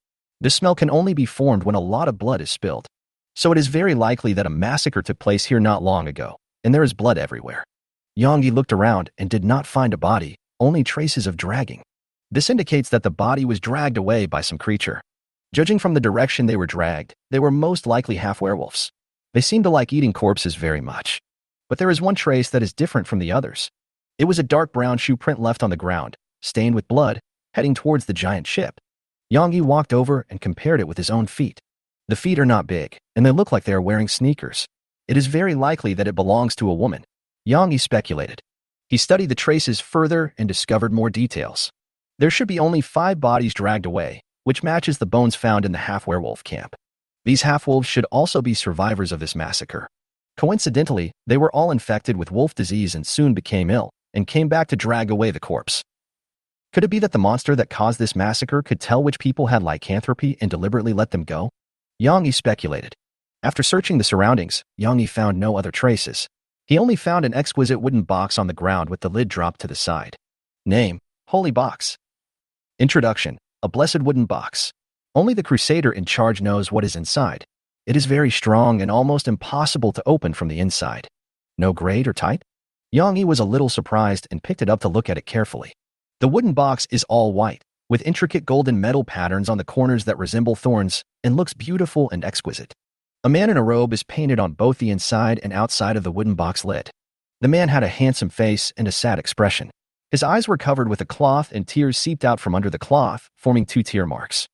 A: This smell can only be formed when a lot of blood is spilled. So it is very likely that a massacre took place here not long ago, and there is blood everywhere. Yang Yi looked around and did not find a body, only traces of dragging. This indicates that the body was dragged away by some creature. Judging from the direction they were dragged, they were most likely half-werewolves. They seem to like eating corpses very much. But there is one trace that is different from the others. It was a dark brown shoe print left on the ground, stained with blood, heading towards the giant ship. Yang Yi walked over and compared it with his own feet. The feet are not big, and they look like they are wearing sneakers. It is very likely that it belongs to a woman. Yang Yi speculated. He studied the traces further and discovered more details. There should be only 5 bodies dragged away, which matches the bones found in the half-werewolf camp. These half-wolves should also be survivors of this massacre. Coincidentally, they were all infected with wolf disease and soon became ill, and came back to drag away the corpse. Could it be that the monster that caused this massacre could tell which people had lycanthropy and deliberately let them go? Yang Yi speculated. After searching the surroundings, Yang Yi found no other traces. He only found an exquisite wooden box on the ground with the lid dropped to the side. Name: Holy Box. Introduction: a blessed wooden box. Only the Crusader in charge knows what is inside. It is very strong and almost impossible to open from the inside. No grade or type? Yang Yi was a little surprised and picked it up to look at it carefully. The wooden box is all white, with intricate golden metal patterns on the corners that resemble thorns, and looks beautiful and exquisite. A man in a robe is painted on both the inside and outside of the wooden box lid. The man had a handsome face and a sad expression. His eyes were covered with a cloth and tears seeped out from under the cloth, forming 2 tear marks.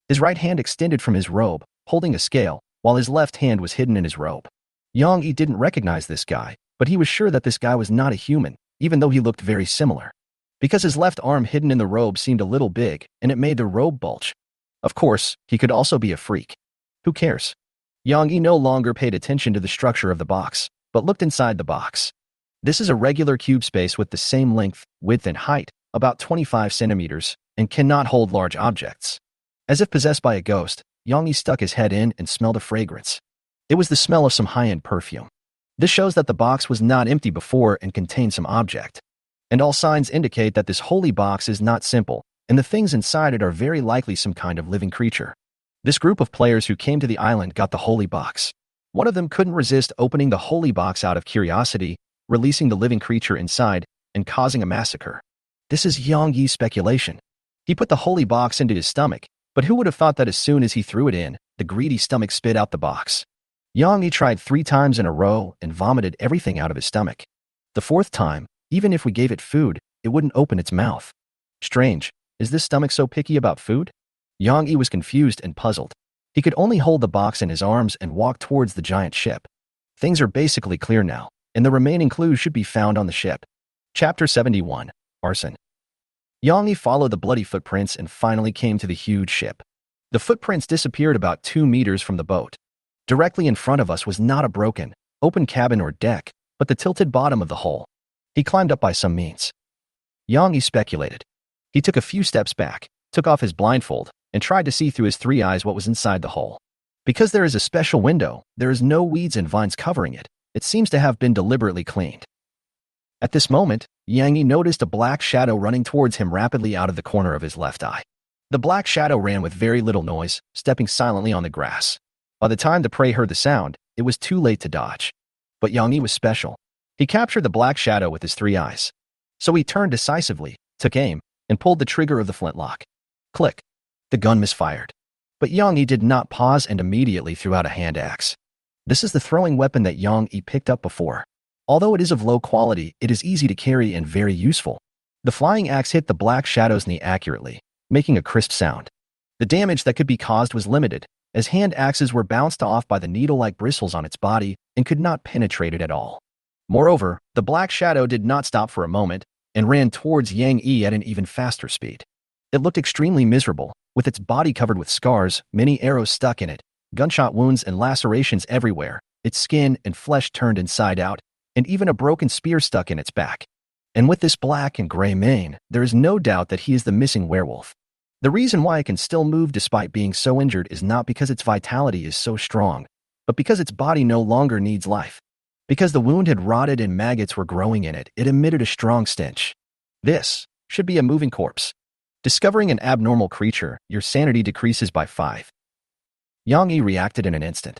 A: His right hand extended from his robe, holding a scale, while his left hand was hidden in his robe. Yang Yi didn't recognize this guy, but he was sure that this guy was not a human, even though he looked very similar. Because his left arm hidden in the robe seemed a little big, and it made the robe bulge. Of course, he could also be a freak. Who cares? Yang Yi no longer paid attention to the structure of the box, but looked inside the box. This is a regular cube space with the same length, width, and height, about 25 centimeters, and cannot hold large objects. As if possessed by a ghost, Yang Yi stuck his head in and smelled a fragrance. It was the smell of some high-end perfume. This shows that the box was not empty before and contained some object. And all signs indicate that this holy box is not simple, and the things inside it are very likely some kind of living creature. This group of players who came to the island got the holy box. One of them couldn't resist opening the holy box out of curiosity, releasing the living creature inside, and causing a massacre. This is Yang Yi's speculation. He put the holy box into his stomach, but who would have thought that as soon as he threw it in, the greedy stomach spit out the box? Yang Yi tried 3 times in a row and vomited everything out of his stomach. The 4th time, even if we gave it food, it wouldn't open its mouth. Strange, is this stomach so picky about food? Yang Yi was confused and puzzled. He could only hold the box in his arms and walk towards the giant ship. Things are basically clear now, and the remaining clues should be found on the ship. Chapter 71, Arson. Yang Yi followed the bloody footprints and finally came to the huge ship. The footprints disappeared about 2 meters from the boat. Directly in front of us was not a broken, open cabin or deck, but the tilted bottom of the hull. He climbed up by some means. Yang Yi speculated. He took a few steps back, took off his blindfold, and tried to see through his 3 eyes what was inside the hull. Because there is a special window, there is no weeds and vines covering it. It seems to have been deliberately cleaned. At this moment, Yang Yi noticed a black shadow running towards him rapidly out of the corner of his left eye. The black shadow ran with very little noise, stepping silently on the grass. By the time the prey heard the sound, it was too late to dodge. But Yang Yi was special. He captured the black shadow with his 3 eyes. So he turned decisively, took aim, and pulled the trigger of the flintlock. Click. The gun misfired. But Yang Yi did not pause and immediately threw out a hand axe. This is the throwing weapon that Yang Yi picked up before. Although it is of low quality, it is easy to carry and very useful. The flying axe hit the black shadow's knee accurately, making a crisp sound. The damage that could be caused was limited, as hand axes were bounced off by the needle-like bristles on its body and could not penetrate it at all. Moreover, the black shadow did not stop for a moment and ran towards Yang Yi at an even faster speed. It looked extremely miserable, with its body covered with scars, many arrows stuck in it, gunshot wounds and lacerations everywhere, its skin and flesh turned inside out, and even a broken spear stuck in its back. And with this black and gray mane, there is no doubt that he is the missing werewolf. The reason why it can still move despite being so injured is not because its vitality is so strong, but because its body no longer needs life. Because the wound had rotted and maggots were growing in it, it emitted a strong stench. This should be a moving corpse. Discovering an abnormal creature, your sanity decreases by 5. Yang Yi reacted in an instant.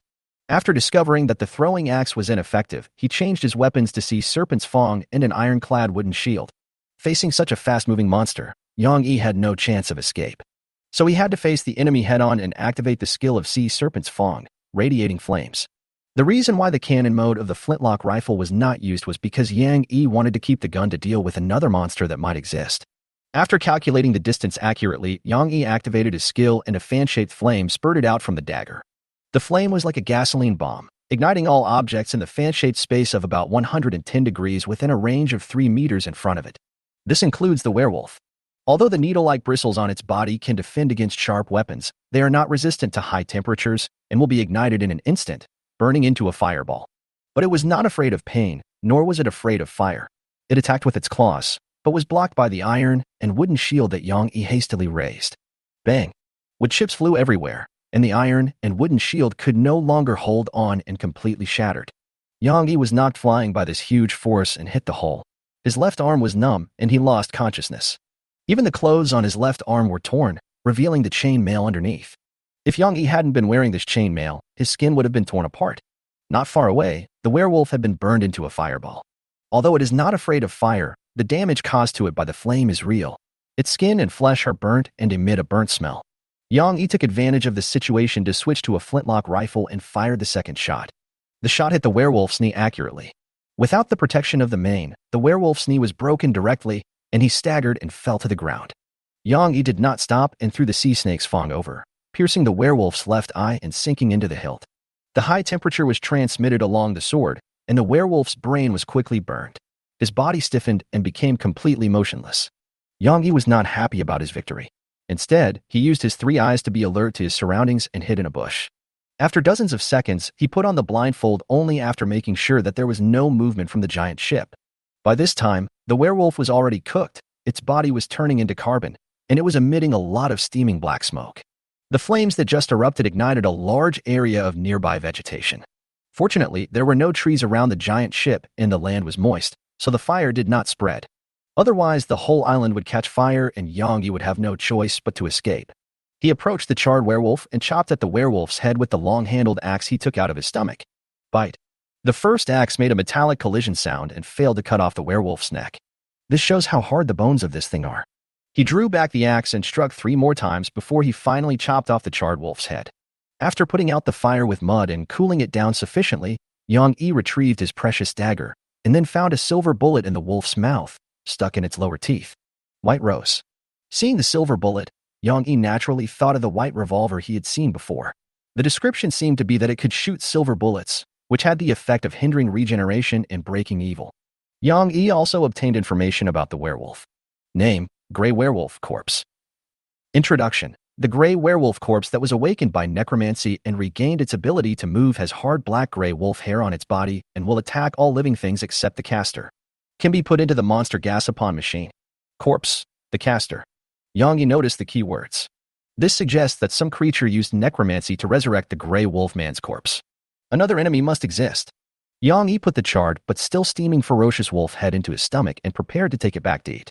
A: After discovering that the throwing axe was ineffective, he changed his weapons to sea serpent's fang and an ironclad wooden shield. Facing such a fast-moving monster, Yang Yi had no chance of escape. So he had to face the enemy head-on and activate the skill of sea serpent's fang, radiating flames. The reason why the cannon mode of the flintlock rifle was not used was because Yang Yi wanted to keep the gun to deal with another monster that might exist. After calculating the distance accurately, Yang Yi activated his skill and a fan-shaped flame spurted out from the dagger. The flame was like a gasoline bomb, igniting all objects in the fan-shaped space of about 110 degrees within a range of 3 meters in front of it. This includes the werewolf. Although the needle-like bristles on its body can defend against sharp weapons, they are not resistant to high temperatures and will be ignited in an instant, burning into a fireball. But it was not afraid of pain, nor was it afraid of fire. It attacked with its claws, but was blocked by the iron and wooden shield that Yang Yi hastily raised. Bang! Wood chips flew everywhere, and the iron and wooden shield could no longer hold on and completely shattered. Yang Yi was knocked flying by this huge force and hit the hull. His left arm was numb, and he lost consciousness. Even the clothes on his left arm were torn, revealing the chain mail underneath. If Yang Yi hadn't been wearing this chain mail, his skin would have been torn apart. Not far away, the werewolf had been burned into a fireball. Although it is not afraid of fire, the damage caused to it by the flame is real. Its skin and flesh are burnt and emit a burnt smell. Yang Yi took advantage of the situation to switch to a flintlock rifle and fired the second shot. The shot hit the werewolf's knee accurately. Without the protection of the mane, the werewolf's knee was broken directly, and he staggered and fell to the ground. Yang Yi did not stop and threw the sea snake's fang over, piercing the werewolf's left eye and sinking into the hilt. The high temperature was transmitted along the sword, and the werewolf's brain was quickly burned. His body stiffened and became completely motionless. Yang Yi was not happy about his victory. Instead, he used his 3 eyes to be alert to his surroundings and hid in a bush. After dozens of seconds, he put on the blindfold only after making sure that there was no movement from the giant ship. By this time, the werewolf was already cooked, its body was turning into carbon, and it was emitting a lot of steaming black smoke. The flames that just erupted ignited a large area of nearby vegetation. Fortunately, there were no trees around the giant ship and the land was moist, so the fire did not spread. Otherwise, the whole island would catch fire and Yang Yi would have no choice but to escape. He approached the charred werewolf and chopped at the werewolf's head with the long-handled axe he took out of his stomach. Bite. The first axe made a metallic collision sound and failed to cut off the werewolf's neck. This shows how hard the bones of this thing are. He drew back the axe and struck 3 more times before he finally chopped off the charred wolf's head. After putting out the fire with mud and cooling it down sufficiently, Yang Yi retrieved his precious dagger and then found a silver bullet in the wolf's mouth, stuck in its lower teeth. White rose. Seeing the silver bullet, Yang Yi naturally thought of the white revolver he had seen before. The description seemed to be that it could shoot silver bullets, which had the effect of hindering regeneration and breaking evil. Yang Yi also obtained information about the werewolf. Name: Gray Werewolf Corpse. Introduction. The gray werewolf corpse that was awakened by necromancy and regained its ability to move has hard black-gray wolf hair on its body and will attack all living things except the caster. Can be put into the monster gas-upon machine. Corpse, the caster. Yang Yi noticed the key words. This suggests that some creature used necromancy to resurrect the gray wolfman's corpse. Another enemy must exist. Yang Yi put the charred but still steaming ferocious wolf head into his stomach and prepared to take it back to eat.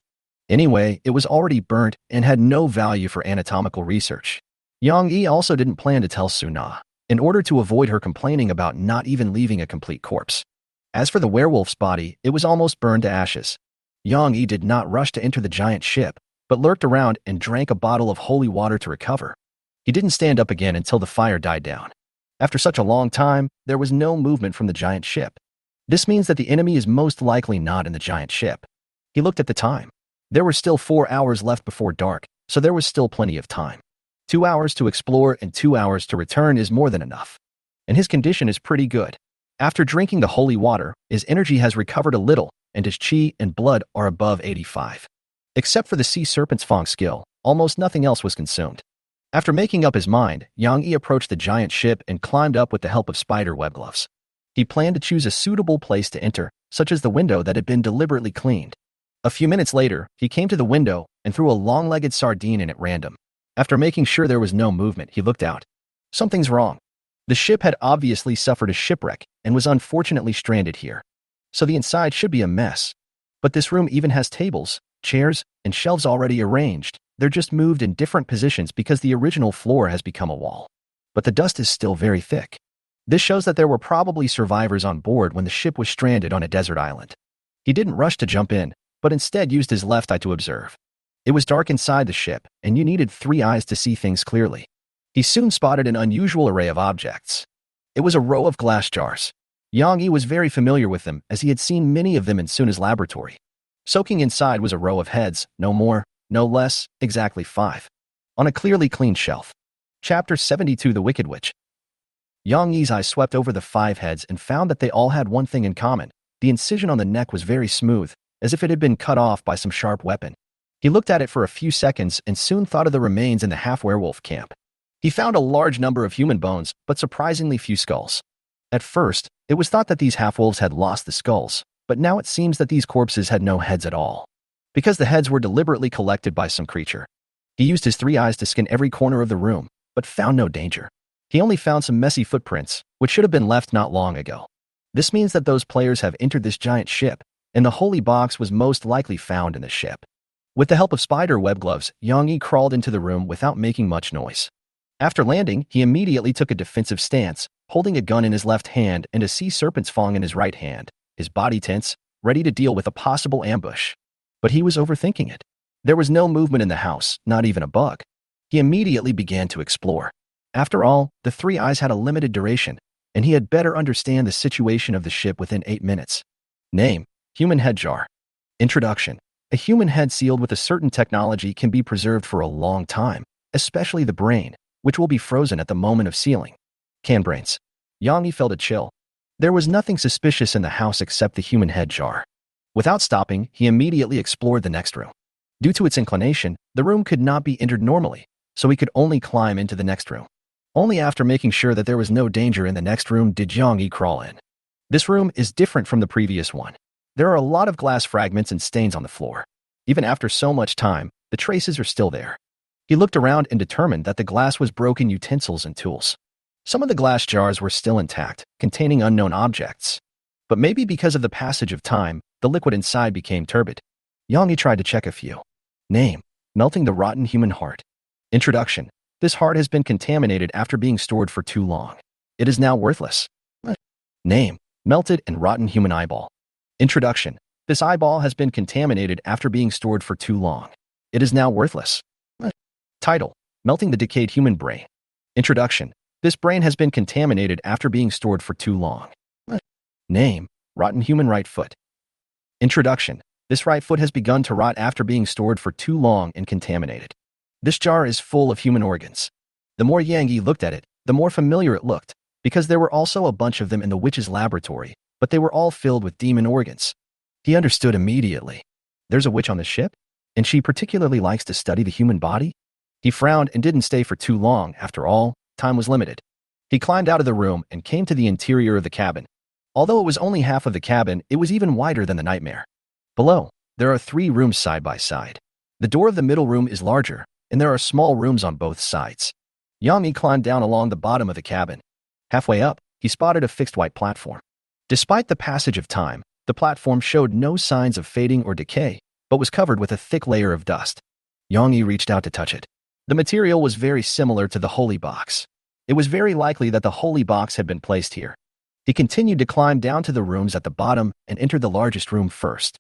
A: Anyway, it was already burnt and had no value for anatomical research. Yang Yi also didn't plan to tell Suna, in order to avoid her complaining about not even leaving a complete corpse. As for the werewolf's body, it was almost burned to ashes. Yang Yi did not rush to enter the giant ship, but lurked around and drank a bottle of holy water to recover. He didn't stand up again until the fire died down. After such a long time, there was no movement from the giant ship. This means that the enemy is most likely not in the giant ship. He looked at the time. There were still 4 hours left before dark, so there was still plenty of time. 2 hours to explore and 2 hours to return is more than enough. And his condition is pretty good. After drinking the holy water, his energy has recovered a little, and his chi and blood are above 85. Except for the sea serpent's fang skill, almost nothing else was consumed. After making up his mind, Yang Yi approached the giant ship and climbed up with the help of spider web gloves. He planned to choose a suitable place to enter, such as the window that had been deliberately cleaned. A few minutes later, he came to the window and threw a long-legged sardine in at random. After making sure there was no movement, he looked out. Something's wrong. The ship had obviously suffered a shipwreck and was unfortunately stranded here. So the inside should be a mess. But this room even has tables, chairs, and shelves already arranged. They're just moved in different positions because the original floor has become a wall. But the dust is still very thick. This shows that there were probably survivors on board when the ship was stranded on a desert island. He didn't rush to jump in, but instead used his left eye to observe. It was dark inside the ship, and you needed 3 eyes to see things clearly. He soon spotted an unusual array of objects. It was a row of glass jars. Yang Yi was very familiar with them as he had seen many of them in Suna's laboratory. Soaking inside was a row of heads, no more, no less, exactly 5. On a clearly clean shelf. Chapter 72 The Wicked Witch. Yang Yi's eye swept over the 5 heads and found that they all had one thing in common. The incision on the neck was very smooth, as if it had been cut off by some sharp weapon. He looked at it for a few seconds and soon thought of the remains in the half-werewolf camp. He found a large number of human bones, but surprisingly few skulls. At first, it was thought that these half-wolves had lost the skulls, but now it seems that these corpses had no heads at all. Because the heads were deliberately collected by some creature. He used his 3 eyes to scan every corner of the room, but found no danger. He only found some messy footprints, which should have been left not long ago. This means that those players have entered this giant ship, and the holy box was most likely found in the ship. With the help of spider web gloves, Yang Yi crawled into the room without making much noise. After landing, he immediately took a defensive stance, holding a gun in his left hand and a sea serpent's fang in his right hand, his body tense, ready to deal with a possible ambush. But he was overthinking it. There was no movement in the house, not even a bug. He immediately began to explore. After all, the 3 eyes had a limited duration, and he had better understand the situation of the ship within 8 minutes. Name: Human Head Jar. Introduction. A human head sealed with a certain technology can be preserved for a long time, especially the brain, which will be frozen at the moment of sealing. Can brains. Yang Yi felt a chill. There was nothing suspicious in the house except the human head jar. Without stopping, he immediately explored the next room. Due to its inclination, the room could not be entered normally, so he could only climb into the next room. Only after making sure that there was no danger in the next room did Yang Yi crawl in. This room is different from the previous one. There are a lot of glass fragments and stains on the floor. Even after so much time, the traces are still there. He looked around and determined that the glass was broken utensils and tools. Some of the glass jars were still intact, containing unknown objects. But maybe because of the passage of time, the liquid inside became turbid. Yang Yi tried to check a few. Name: Melting the rotten human heart. Introduction. This heart has been contaminated after being stored for too long. It is now worthless. Name: Melted and rotten human eyeball. Introduction. This eyeball has been contaminated after being stored for too long. It is now worthless. Title: Melting the decayed human brain. Introduction. This brain has been contaminated after being stored for too long. Name: Rotten human right foot. Introduction. This right foot has begun to rot after being stored for too long and contaminated. This jar is full of human organs. The more Yang Yi looked at it, the more familiar it looked, because there were also a bunch of them in the witch's laboratory, but they were all filled with demon organs. He understood immediately. There's a witch on the ship, and she particularly likes to study the human body? He frowned and didn't stay for too long. After all, time was limited. He climbed out of the room and came to the interior of the cabin. Although it was only half of the cabin, it was even wider than the nightmare. Below, there are 3 rooms side by side. The door of the middle room is larger, and there are small rooms on both sides. Yang Yi climbed down along the bottom of the cabin. Halfway up, he spotted a fixed white platform. Despite the passage of time, the platform showed no signs of fading or decay, but was covered with a thick layer of dust. Yang Yi reached out to touch it. The material was very similar to the holy box. It was very likely that the holy box had been placed here. He continued to climb down to the rooms at the bottom and entered the largest room first.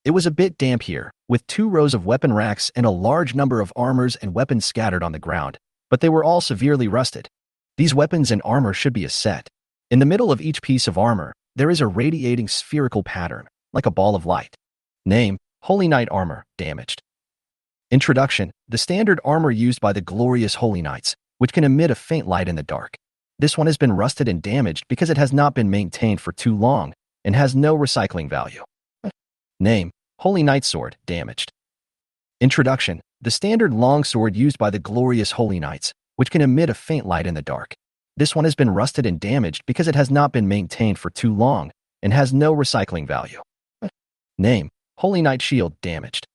A: It was a bit damp here, with 2 rows of weapon racks and a large number of armors and weapons scattered on the ground, but they were all severely rusted. These weapons and armor should be a set. In the middle of each piece of armor, there is a radiating spherical pattern, like a ball of light. Name: Holy Knight Armor, damaged. Introduction. The standard armor used by the glorious Holy Knights, which can emit a faint light in the dark. This one has been rusted and damaged because it has not been maintained for too long and has no recycling value. Name: Holy Knight Sword, damaged. Introduction. The standard long sword used by the glorious Holy Knights, which can emit a faint light in the dark. This one has been rusted and damaged because it has not been maintained for too long and has no recycling value. Name: Holy Knight Shield, damaged.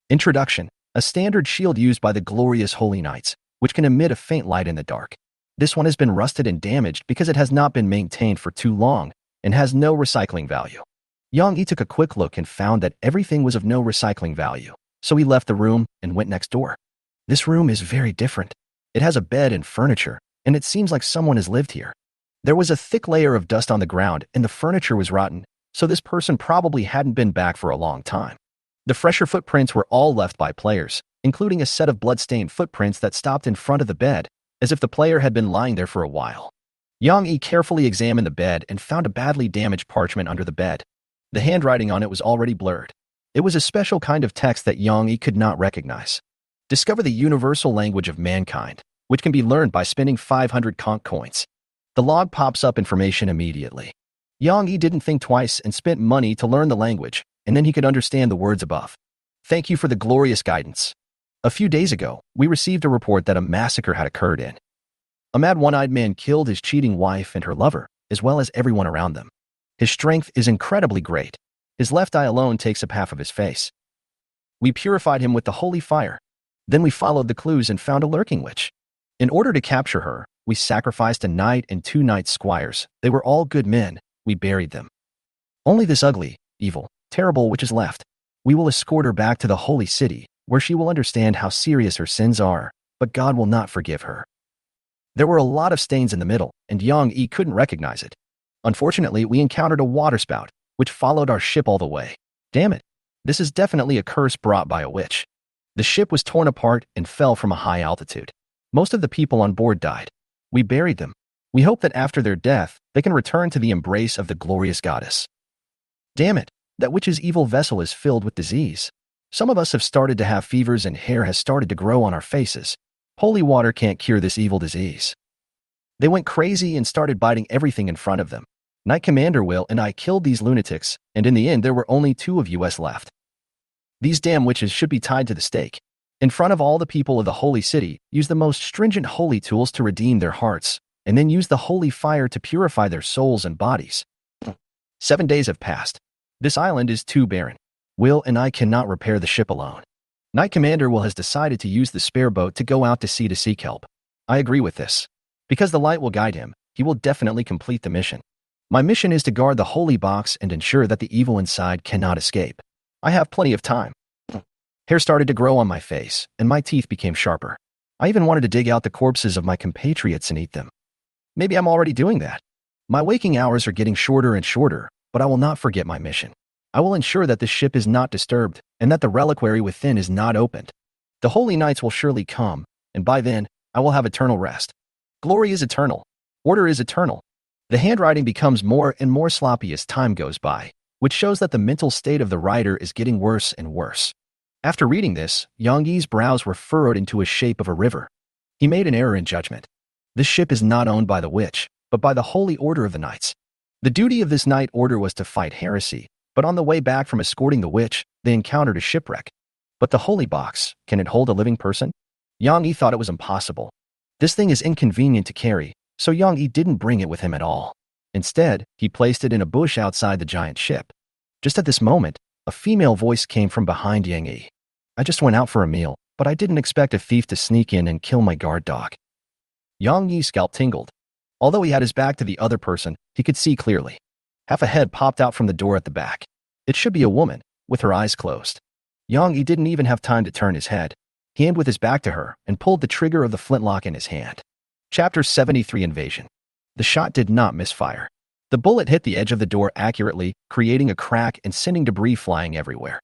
A: Introduction. A standard shield used by the glorious Holy Knights, which can emit a faint light in the dark. This one has been rusted and damaged because it has not been maintained for too long and has no recycling value. Yang Yi took a quick look and found that everything was of no recycling value, so he left the room and went next door. This room is very different. It has a bed and furniture, and it seems like someone has lived here. There was a thick layer of dust on the ground and the furniture was rotten, so this person probably hadn't been back for a long time. The fresher footprints were all left by players, including a set of blood-stained footprints that stopped in front of the bed, as if the player had been lying there for a while. Yang Yi carefully examined the bed and found a badly damaged parchment under the bed. The handwriting on it was already blurred. It was a special kind of text that Yang Yi could not recognize. Discover the universal language of mankind, which can be learned by spending 500 conch coins. The log pops up information immediately. Yang Yi didn't think twice and spent money to learn the language, and then he could understand the words above. Thank you for the glorious guidance. A few days ago, we received a report that a massacre had occurred in. A mad one-eyed man killed his cheating wife and her lover, as well as everyone around them. His strength is incredibly great. His left eye alone takes up half of his face. We purified him with the holy fire. Then we followed the clues and found a lurking witch. In order to capture her, we sacrificed a knight and 2 knight squires. They were all good men. We buried them. Only this ugly, evil, terrible witch is left. We will escort her back to the holy city, where she will understand how serious her sins are, but God will not forgive her. There were a lot of stains in the middle, and Yang Yi couldn't recognize it. Unfortunately, we encountered a waterspout, which followed our ship all the way. Damn it. This is definitely a curse brought by a witch. The ship was torn apart and fell from a high altitude. Most of the people on board died. We buried them. We hope that after their death, they can return to the embrace of the glorious goddess. Damn it. That witch's evil vessel is filled with disease. Some of us have started to have fevers and hair has started to grow on our faces. Holy water can't cure this evil disease. They went crazy and started biting everything in front of them. Knight Commander Will and I killed these lunatics, and in the end there were only 2 of us left. These damn witches should be tied to the stake. In front of all the people of the holy city, use the most stringent holy tools to redeem their hearts, and then use the holy fire to purify their souls and bodies. 7 days have passed. This island is too barren. Will and I cannot repair the ship alone. Knight Commander Will has decided to use the spare boat to go out to sea to seek help. I agree with this. Because the light will guide him, he will definitely complete the mission. My mission is to guard the holy box and ensure that the evil inside cannot escape. I have plenty of time. Hair started to grow on my face, and my teeth became sharper. I even wanted to dig out the corpses of my compatriots and eat them. Maybe I'm already doing that. My waking hours are getting shorter and shorter, but I will not forget my mission. I will ensure that the ship is not disturbed and that the reliquary within is not opened. The holy nights will surely come, and by then, I will have eternal rest. Glory is eternal. Order is eternal. The handwriting becomes more and more sloppy as time goes by, which shows that the mental state of the writer is getting worse and worse. After reading this, Yang Yi's brows were furrowed into a shape of a river. He made an error in judgment. This ship is not owned by the witch, but by the Holy Order of the Knights. The duty of this knight order was to fight heresy, but on the way back from escorting the witch, they encountered a shipwreck. But the holy box, can it hold a living person? Yang Yi thought it was impossible. This thing is inconvenient to carry, so Yang Yi didn't bring it with him at all. Instead, he placed it in a bush outside the giant ship. Just at this moment, a female voice came from behind Yang Yi. I just went out for a meal, but I didn't expect a thief to sneak in and kill my guard dog. Yang Yi's scalp tingled. Although he had his back to the other person, he could see clearly. Half a head popped out from the door at the back. It should be a woman, with her eyes closed. Yang Yi didn't even have time to turn his head. He aimed with his back to her and pulled the trigger of the flintlock in his hand. Chapter 73 Invasion. The shot did not misfire. The bullet hit the edge of the door accurately, creating a crack and sending debris flying everywhere.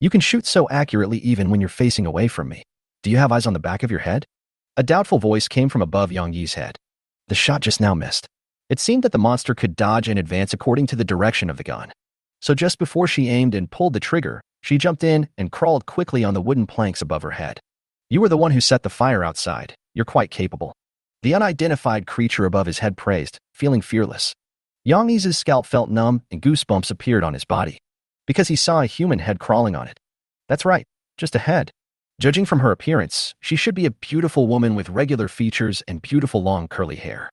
A: You can shoot so accurately even when you're facing away from me. Do you have eyes on the back of your head? A doubtful voice came from above Yang Yi's head. The shot just now missed. It seemed that the monster could dodge and advance according to the direction of the gun. So just before she aimed and pulled the trigger, she jumped in and crawled quickly on the wooden planks above her head. You were the one who set the fire outside. You're quite capable. The unidentified creature above his head praised, feeling fearless. Yang Yi's scalp felt numb and goosebumps appeared on his body. Because he saw a human head crawling on it. That's right, just a head. Judging from her appearance, she should be a beautiful woman with regular features and beautiful long curly hair.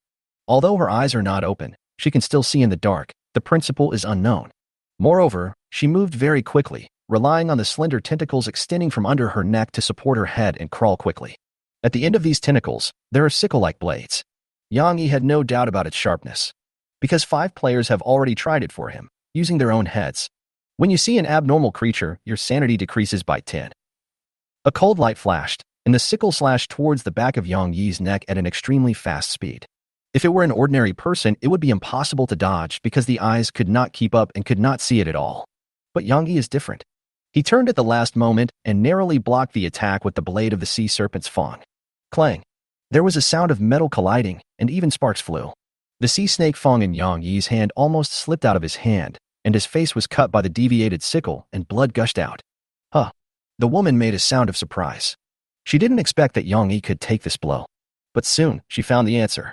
A: Although her eyes are not open, she can still see in the dark. The principle is unknown. Moreover, she moved very quickly, relying on the slender tentacles extending from under her neck to support her head and crawl quickly. At the end of these tentacles, there are sickle-like blades. Yang Yi had no doubt about its sharpness, because 5 players have already tried it for him, using their own heads. When you see an abnormal creature, your sanity decreases by 10. A cold light flashed, and the sickle slashed towards the back of Yang Yi's neck at an extremely fast speed. If it were an ordinary person, it would be impossible to dodge because the eyes could not keep up and could not see it at all. But Yang Yi is different. He turned at the last moment and narrowly blocked the attack with the blade of the sea serpent's fang. Clang! There was a sound of metal colliding, and even sparks flew. The sea snake fang in Yang Yi's hand almost slipped out of his hand, and his face was cut by the deviated sickle, and blood gushed out. Huh! The woman made a sound of surprise. She didn't expect that Yang Yi could take this blow. But soon, she found the answer.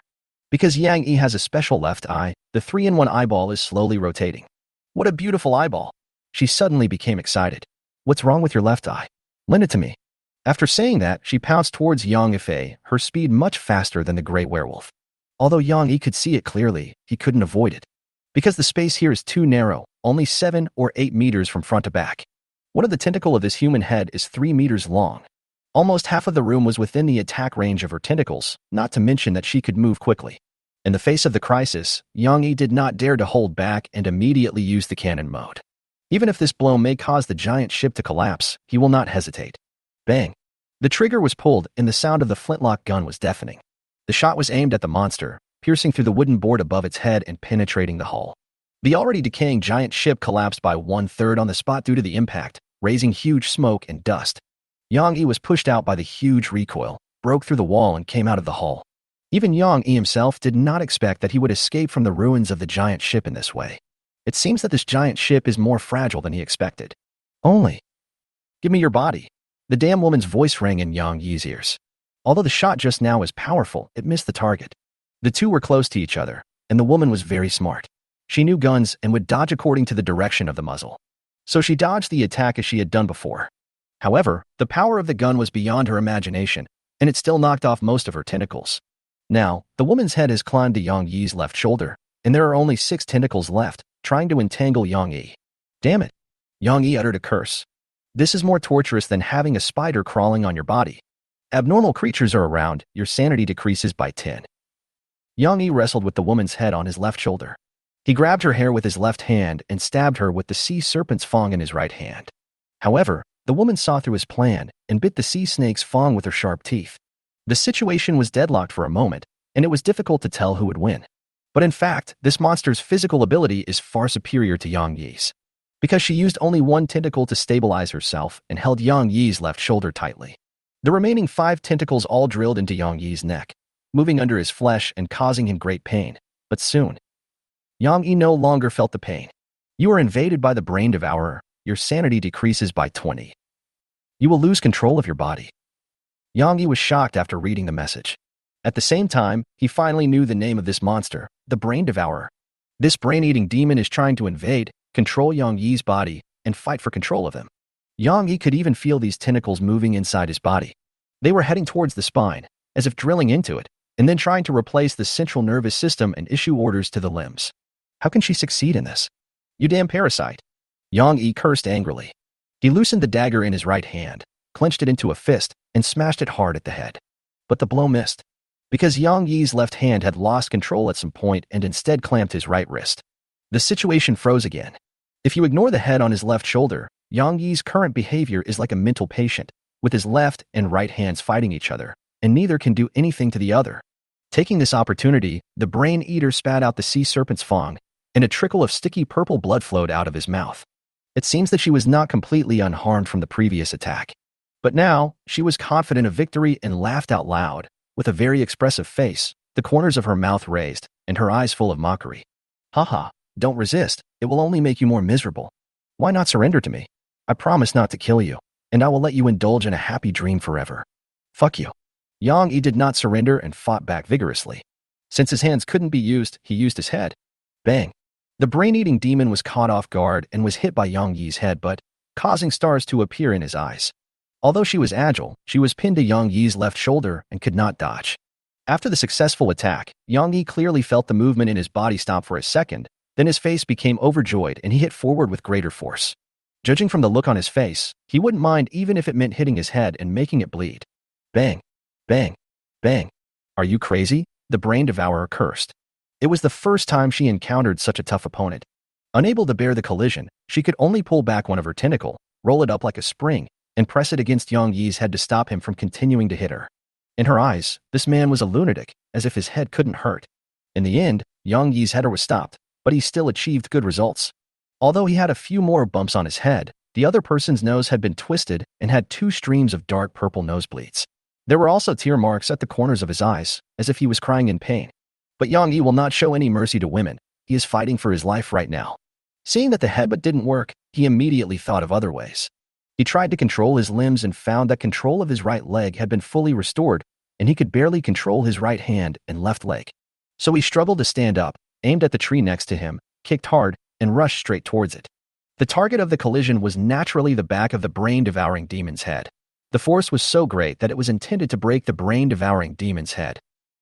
A: Because Yang Yi has a special left eye, the 3-in-1 eyeball is slowly rotating. What a beautiful eyeball! She suddenly became excited. What's wrong with your left eye? Lend it to me. After saying that, she pounced towards Yang Yi, her speed much faster than the great werewolf. Although Yang Yi could see it clearly, he couldn't avoid it. Because the space here is too narrow, only 7 or 8 meters from front to back. One of the tentacle of this human head is 3 meters long. Almost half of the room was within the attack range of her tentacles, not to mention that she could move quickly. In the face of the crisis, Yang Yi did not dare to hold back and immediately used the cannon mode. Even if this blow may cause the giant ship to collapse, he will not hesitate. Bang! The trigger was pulled, and the sound of the flintlock gun was deafening. The shot was aimed at the monster, piercing through the wooden board above its head and penetrating the hull. The already decaying giant ship collapsed by 1/3 on the spot due to the impact, raising huge smoke and dust. Yang Yi was pushed out by the huge recoil, broke through the wall and came out of the hull. Even Yang Yi himself did not expect that he would escape from the ruins of the giant ship in this way. It seems that this giant ship is more fragile than he expected. Only. Give me your body. The damn woman's voice rang in Yang Yi's ears. Although the shot just now was powerful, it missed the target. The two were close to each other, and the woman was very smart. She knew guns and would dodge according to the direction of the muzzle. So she dodged the attack as she had done before. However, the power of the gun was beyond her imagination, and it still knocked off most of her tentacles. Now, the woman's head has climbed to Yang Yi's left shoulder, and there are only 6 tentacles left, trying to entangle Yang Yi. Damn it! Yang Yi uttered a curse. This is more torturous than having a spider crawling on your body. Abnormal creatures are around, your sanity decreases by 10. Yang Yi wrestled with the woman's head on his left shoulder. He grabbed her hair with his left hand and stabbed her with the sea serpent's fang in his right hand. However, the woman saw through his plan and bit the sea snake's fang with her sharp teeth. The situation was deadlocked for a moment, and it was difficult to tell who would win. But in fact, this monster's physical ability is far superior to Yang Yi's, because she used only 1 tentacle to stabilize herself and held Yang Yi's left shoulder tightly. The remaining 5 tentacles all drilled into Yang Yi's neck, moving under his flesh and causing him great pain. But soon, Yang Yi no longer felt the pain. You are invaded by the brain devourer. Your sanity decreases by 20. You will lose control of your body. Yang Yi was shocked after reading the message. At the same time, he finally knew the name of this monster, the brain devourer. This brain-eating demon is trying to invade, control Yang Yi's body, and fight for control of him. Yang Yi could even feel these tentacles moving inside his body. They were heading towards the spine, as if drilling into it, and then trying to replace the central nervous system and issue orders to the limbs. How can she succeed in this? You damn parasite! Yang Yi cursed angrily. He loosened the dagger in his right hand, clenched it into a fist, and smashed it hard at the head. But the blow missed, because Yang Yi's left hand had lost control at some point and instead clamped his right wrist. The situation froze again. If you ignore the head on his left shoulder, Yang Yi's current behavior is like a mental patient, with his left and right hands fighting each other, and neither can do anything to the other. Taking this opportunity, the brain eater spat out the sea serpent's fang, and a trickle of sticky purple blood flowed out of his mouth. It seems that she was not completely unharmed from the previous attack. But now, she was confident of victory and laughed out loud, with a very expressive face, the corners of her mouth raised, and her eyes full of mockery. Haha, don't resist, it will only make you more miserable. Why not surrender to me? I promise not to kill you, and I will let you indulge in a happy dream forever. Fuck you. Yang Yi did not surrender and fought back vigorously. Since his hands couldn't be used, he used his head. Bang. The brain-eating demon was caught off guard and was hit by Yang Yi's head but, causing stars to appear in his eyes. Although she was agile, she was pinned to Yang Yi's left shoulder and could not dodge. After the successful attack, Yang Yi clearly felt the movement in his body stop for a second, then his face became overjoyed and he hit forward with greater force. Judging from the look on his face, he wouldn't mind even if it meant hitting his head and making it bleed. Bang. Bang. Bang. Are you crazy? the brain devourer cursed. It was the first time she encountered such a tough opponent. Unable to bear the collision, she could only pull back one of her tentacle, roll it up like a spring, and press it against Yang Yi's head to stop him from continuing to hit her. In her eyes, this man was a lunatic, as if his head couldn't hurt. In the end, Yang Yi's header was stopped, but he still achieved good results. Although he had a few more bumps on his head, the other person's nose had been twisted and had 2 streams of dark purple nosebleeds. There were also tear marks at the corners of his eyes, as if he was crying in pain. But Yang Yi will not show any mercy to women. He is fighting for his life right now. Seeing that the headbutt didn't work, he immediately thought of other ways. He tried to control his limbs and found that control of his right leg had been fully restored, and he could barely control his right hand and left leg. So he struggled to stand up, aimed at the tree next to him, kicked hard, and rushed straight towards it. The target of the collision was naturally the back of the brain-devouring demon's head. The force was so great that it was intended to break the brain-devouring demon's head.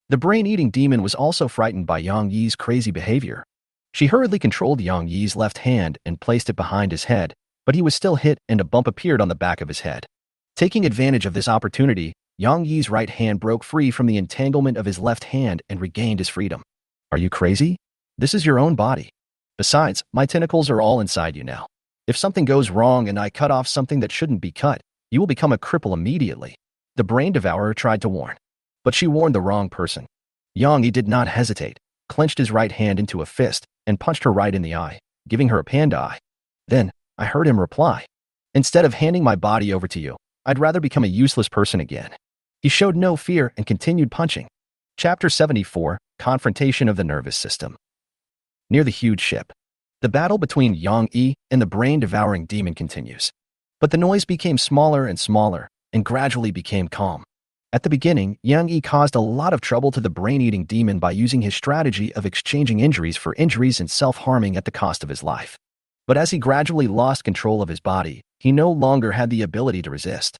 A: The brain-eating demon was also frightened by Yang Yi's crazy behavior. She hurriedly controlled Yang Yi's left hand and placed it behind his head, but he was still hit and a bump appeared on the back of his head. Taking advantage of this opportunity, Yang Yi's right hand broke free from the entanglement of his left hand and regained his freedom. Are you crazy? This is your own body. Besides, my tentacles are all inside you now. If something goes wrong and I cut off something that shouldn't be cut, you will become a cripple immediately. The brain devourer tried to warn. But she warned the wrong person. Yang Yi did not hesitate, clenched his right hand into a fist, and punched her right in the eye, giving her a panda eye. Then, I heard him reply, "Instead of handing my body over to you, I'd rather become a useless person again." He showed no fear and continued punching. Chapter 74, Confrontation of the Nervous System. Near the huge ship, the battle between Yang Yi and the brain-devouring demon continues. But the noise became smaller and smaller, and gradually became calm. At the beginning, Yang Yi caused a lot of trouble to the brain-eating demon by using his strategy of exchanging injuries for injuries and self-harming at the cost of his life. But as he gradually lost control of his body, he no longer had the ability to resist.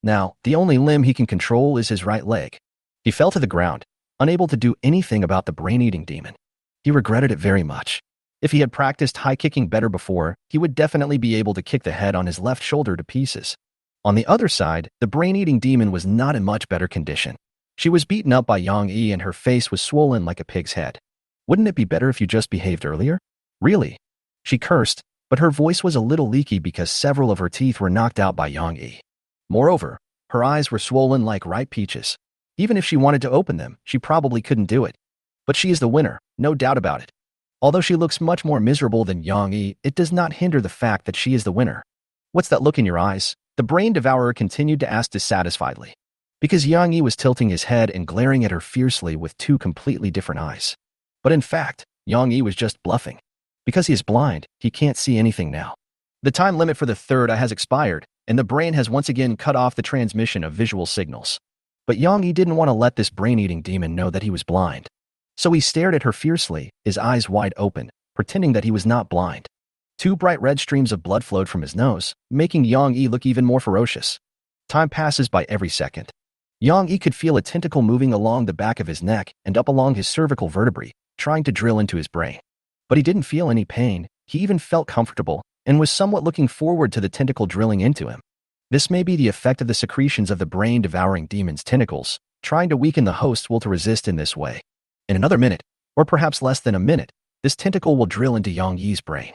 A: Now, the only limb he can control is his right leg. He fell to the ground, unable to do anything about the brain-eating demon. He regretted it very much. If he had practiced high-kicking better before, he would definitely be able to kick the head on his left shoulder to pieces. On the other side, the brain-eating demon was not in much better condition. She was beaten up by Yang Yi and her face was swollen like a pig's head. "Wouldn't it be better if you just behaved earlier?" "Really?" She cursed, but her voice was a little leaky because several of her teeth were knocked out by Yang Yi. Moreover, her eyes were swollen like ripe peaches. Even if she wanted to open them, she probably couldn't do it. But she is the winner, no doubt about it. Although she looks much more miserable than Yang Yi, it does not hinder the fact that she is the winner. "What's that look in your eyes?" the brain devourer continued to ask dissatisfiedly. Because Yang Yi was tilting his head and glaring at her fiercely with 2 completely different eyes. But in fact, Yang Yi was just bluffing. Because he is blind, he can't see anything now. The time limit for the third eye has expired, and the brain has once again cut off the transmission of visual signals. But Yang Yi didn't want to let this brain-eating demon know that he was blind. So he stared at her fiercely, his eyes wide open, pretending that he was not blind. 2 bright red streams of blood flowed from his nose, making Yang Yi look even more ferocious. Time passes by every second. Yang Yi could feel a tentacle moving along the back of his neck and up along his cervical vertebrae, trying to drill into his brain. But he didn't feel any pain, he even felt comfortable, and was somewhat looking forward to the tentacle drilling into him. This may be the effect of the secretions of the brain-devouring demon's tentacles, trying to weaken the host's will to resist in this way. In another minute, or perhaps less than a minute, this tentacle will drill into Yang Yi's brain.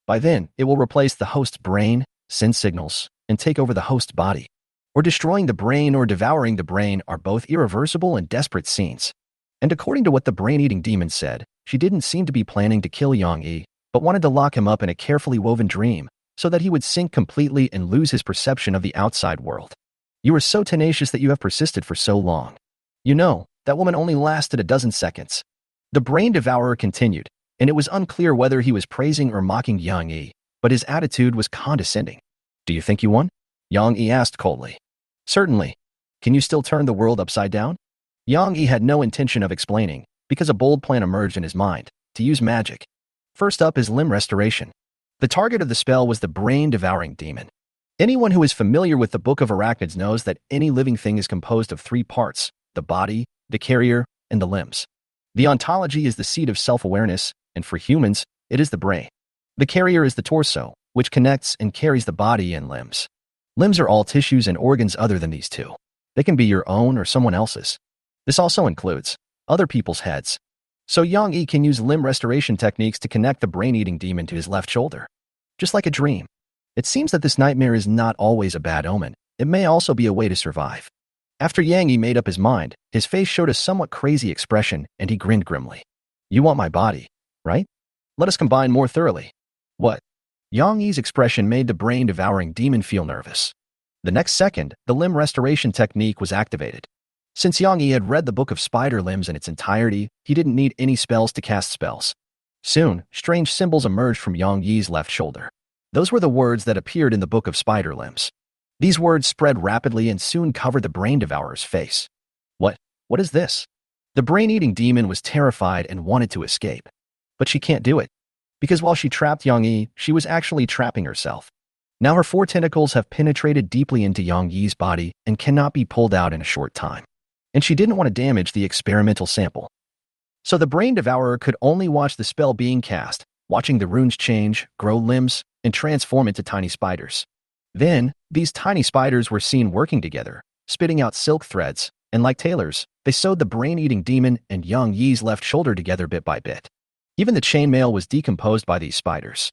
A: By then, it will replace the host's brain, send signals, and take over the host's body. Or destroying the brain or devouring the brain are both irreversible and desperate scenes. And according to what the brain-eating demon said, she didn't seem to be planning to kill Yang Yi, but wanted to lock him up in a carefully woven dream, so that he would sink completely and lose his perception of the outside world. "You are so tenacious that you have persisted for so long. You know, that woman only lasted a dozen seconds." The brain devourer continued, and it was unclear whether he was praising or mocking Yang Yi, but his attitude was condescending. "Do you think you won?" Yang Yi asked coldly. "Certainly. Can you still turn the world upside down?" Yang Yi had no intention of explaining, because a bold plan emerged in his mind, to use magic. First up is limb restoration. The target of the spell was the brain-devouring demon. Anyone who is familiar with the Book of Arachnids knows that any living thing is composed of 3 parts, the body, the carrier, and the limbs. The ontology is the seat of self-awareness, and for humans, it is the brain. The carrier is the torso, which connects and carries the body and limbs. Limbs are all tissues and organs other than these 2. They can be your own or someone else's. This also includes other people's heads. So Yang Yi can use limb restoration techniques to connect the brain-eating demon to his left shoulder. Just like a dream. It seems that this nightmare is not always a bad omen. It may also be a way to survive. After Yang Yi made up his mind, his face showed a somewhat crazy expression and he grinned grimly. You want my body, right? Let us combine more thoroughly. What? Yang Yi's expression made the brain-devouring demon feel nervous. The next second, the limb restoration technique was activated. Since Yang Yi had read the Book of Spider Limbs in its entirety, he didn't need any spells to cast spells. Soon, strange symbols emerged from Yang Yi's left shoulder. Those were the words that appeared in the Book of Spider Limbs. These words spread rapidly and soon covered the brain devourer's face. What is this? The brain-eating demon was terrified and wanted to escape. But she can't do it. Because while she trapped Yang Yi, she was actually trapping herself. Now her 4 tentacles have penetrated deeply into Yang Yi's body and cannot be pulled out in a short time. And she didn't want to damage the experimental sample. So the brain devourer could only watch the spell being cast, watching the runes change, grow limbs, and transform into tiny spiders. Then, these tiny spiders were seen working together, spitting out silk threads, and like tailors, they sewed the brain-eating demon and Yang Yi's left shoulder together bit by bit. Even the chainmail was decomposed by these spiders.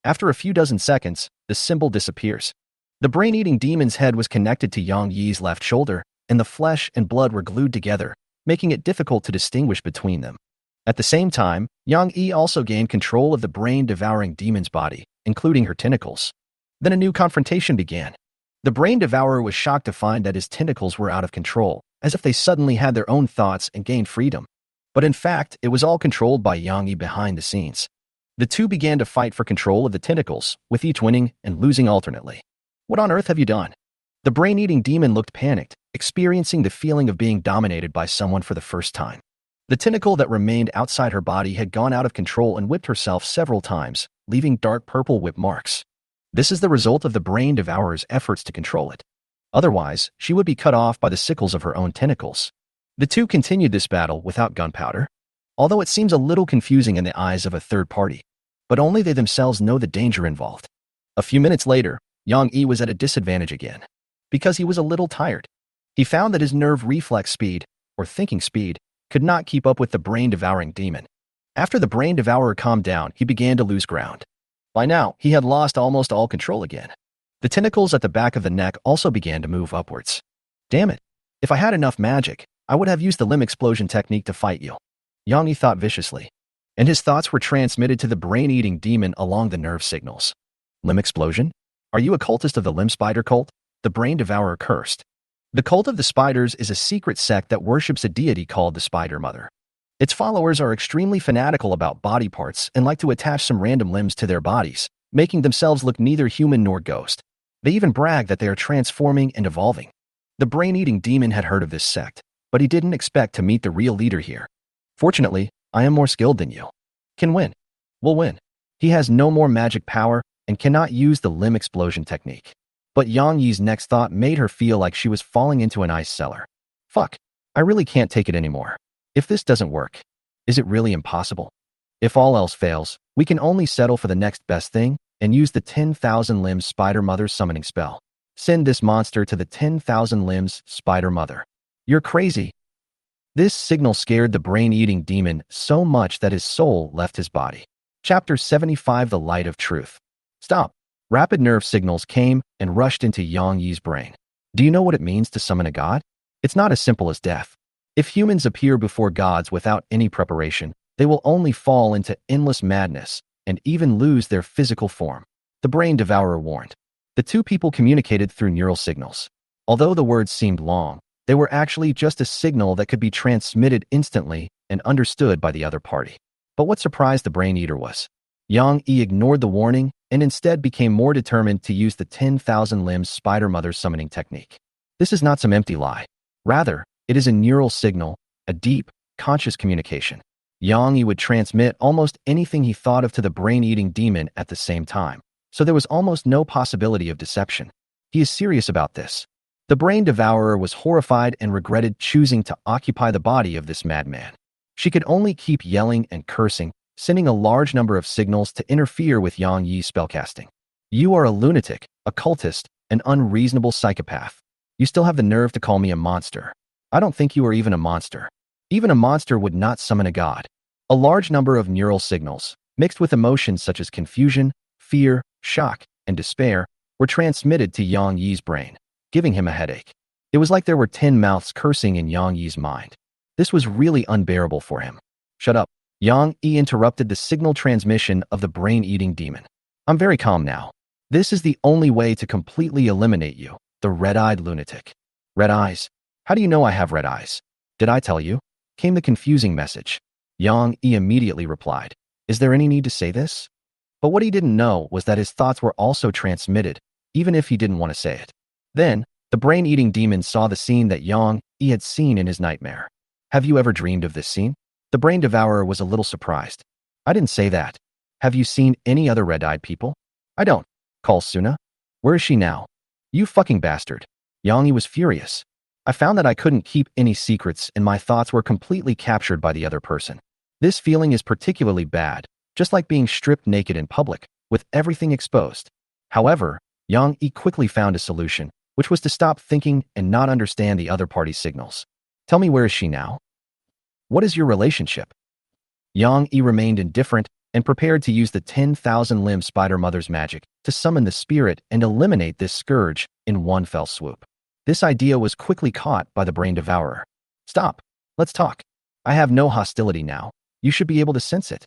A: After a few dozen seconds, the symbol disappears. The brain-eating demon's head was connected to Yang Yi's left shoulder, and the flesh and blood were glued together, making it difficult to distinguish between them. At the same time, Yang Yi also gained control of the brain-devouring demon's body, including her tentacles. Then a new confrontation began. The brain devourer was shocked to find that his tentacles were out of control, as if they suddenly had their own thoughts and gained freedom. But in fact, it was all controlled by Yang Yi behind the scenes. The two began to fight for control of the tentacles, with each winning and losing alternately. What on earth have you done? The brain-eating demon looked panicked, experiencing the feeling of being dominated by someone for the first time. The tentacle that remained outside her body had gone out of control and whipped herself several times, leaving dark purple whip marks. This is the result of the brain devourer's efforts to control it. Otherwise, she would be cut off by the sickles of her own tentacles. The two continued this battle without gunpowder, although it seems a little confusing in the eyes of a third party. But only they themselves know the danger involved. A few minutes later, Yang Yi was at a disadvantage again, because he was a little tired. He found that his nerve reflex speed, or thinking speed, could not keep up with the brain-devouring demon. After the brain devourer calmed down, he began to lose ground. By now, he had lost almost all control again. The tentacles at the back of the neck also began to move upwards. Damn it! If I had enough magic, I would have used the limb explosion technique to fight you. Yang Yi thought viciously, and his thoughts were transmitted to the brain-eating demon along the nerve signals. Limb explosion? Are you a cultist of the limb spider cult? The brain devourer cursed. The cult of the spiders is a secret sect that worships a deity called the Spider Mother. Its followers are extremely fanatical about body parts and like to attach some random limbs to their bodies, making themselves look neither human nor ghost. They even brag that they are transforming and evolving. The brain-eating demon had heard of this sect, but he didn't expect to meet the real leader here. Fortunately, I am more skilled than you. Can win. Will win. He has no more magic power and cannot use the limb explosion technique. But Yang Yi's next thought made her feel like she was falling into an ice cellar. Fuck. I really can't take it anymore. If this doesn't work, is it really impossible? If all else fails, we can only settle for the next best thing and use the 10,000 limbs Spider Mother summoning spell. Send this monster to the 10,000 limbs Spider Mother. You're crazy. This signal scared the brain-eating demon so much that his soul left his body. Chapter 75: The Light of Truth. Stop. Rapid nerve signals came and rushed into Yang Yi's brain. Do you know what it means to summon a god? It's not as simple as death. If humans appear before gods without any preparation, they will only fall into endless madness and even lose their physical form. The brain devourer warned. The two people communicated through neural signals. Although the words seemed long, they were actually just a signal that could be transmitted instantly and understood by the other party. But what surprised the brain eater was, Yang Yi ignored the warning and instead became more determined to use the 10,000 limbs Spider Mother summoning technique. This is not some empty lie. Rather, it is a neural signal, a deep, conscious communication. Yang Yi would transmit almost anything he thought of to the brain-eating demon at the same time, so there was almost no possibility of deception. He is serious about this. The brain devourer was horrified and regretted choosing to occupy the body of this madman. She could only keep yelling and cursing, sending a large number of signals to interfere with Yang Yi's spellcasting. You are a lunatic, a cultist, an unreasonable psychopath. You still have the nerve to call me a monster. I don't think you are even a monster. Even a monster would not summon a god. A large number of neural signals, mixed with emotions such as confusion, fear, shock, and despair, were transmitted to Yang Yi's brain, giving him a headache. It was like there were 10 mouths cursing in Yang Yi's mind. This was really unbearable for him. Shut up. Yang Yi interrupted the signal transmission of the brain-eating demon. I'm very calm now. This is the only way to completely eliminate you, the red-eyed lunatic. Red eyes? How do you know I have red eyes? Did I tell you? Came the confusing message. Yang Yi immediately replied, is there any need to say this? But what he didn't know was that his thoughts were also transmitted, even if he didn't want to say it. Then, the brain-eating demon saw the scene that Yang Yi had seen in his nightmare. Have you ever dreamed of this scene? The brain devourer was a little surprised. I didn't say that. Have you seen any other red-eyed people? I don't. Calls Suna. Where is she now? You fucking bastard. Yang Yi was furious. I found that I couldn't keep any secrets and my thoughts were completely captured by the other person. This feeling is particularly bad, just like being stripped naked in public, with everything exposed. However, Yang Yi quickly found a solution, which was to stop thinking and not understand the other party's signals. Tell me, where is she now? What is your relationship? Yang Yi remained indifferent and prepared to use the 10,000-limb spider mother's magic to summon the spirit and eliminate this scourge in one fell swoop. This idea was quickly caught by the brain devourer. Stop. Let's talk. I have no hostility now. You should be able to sense it.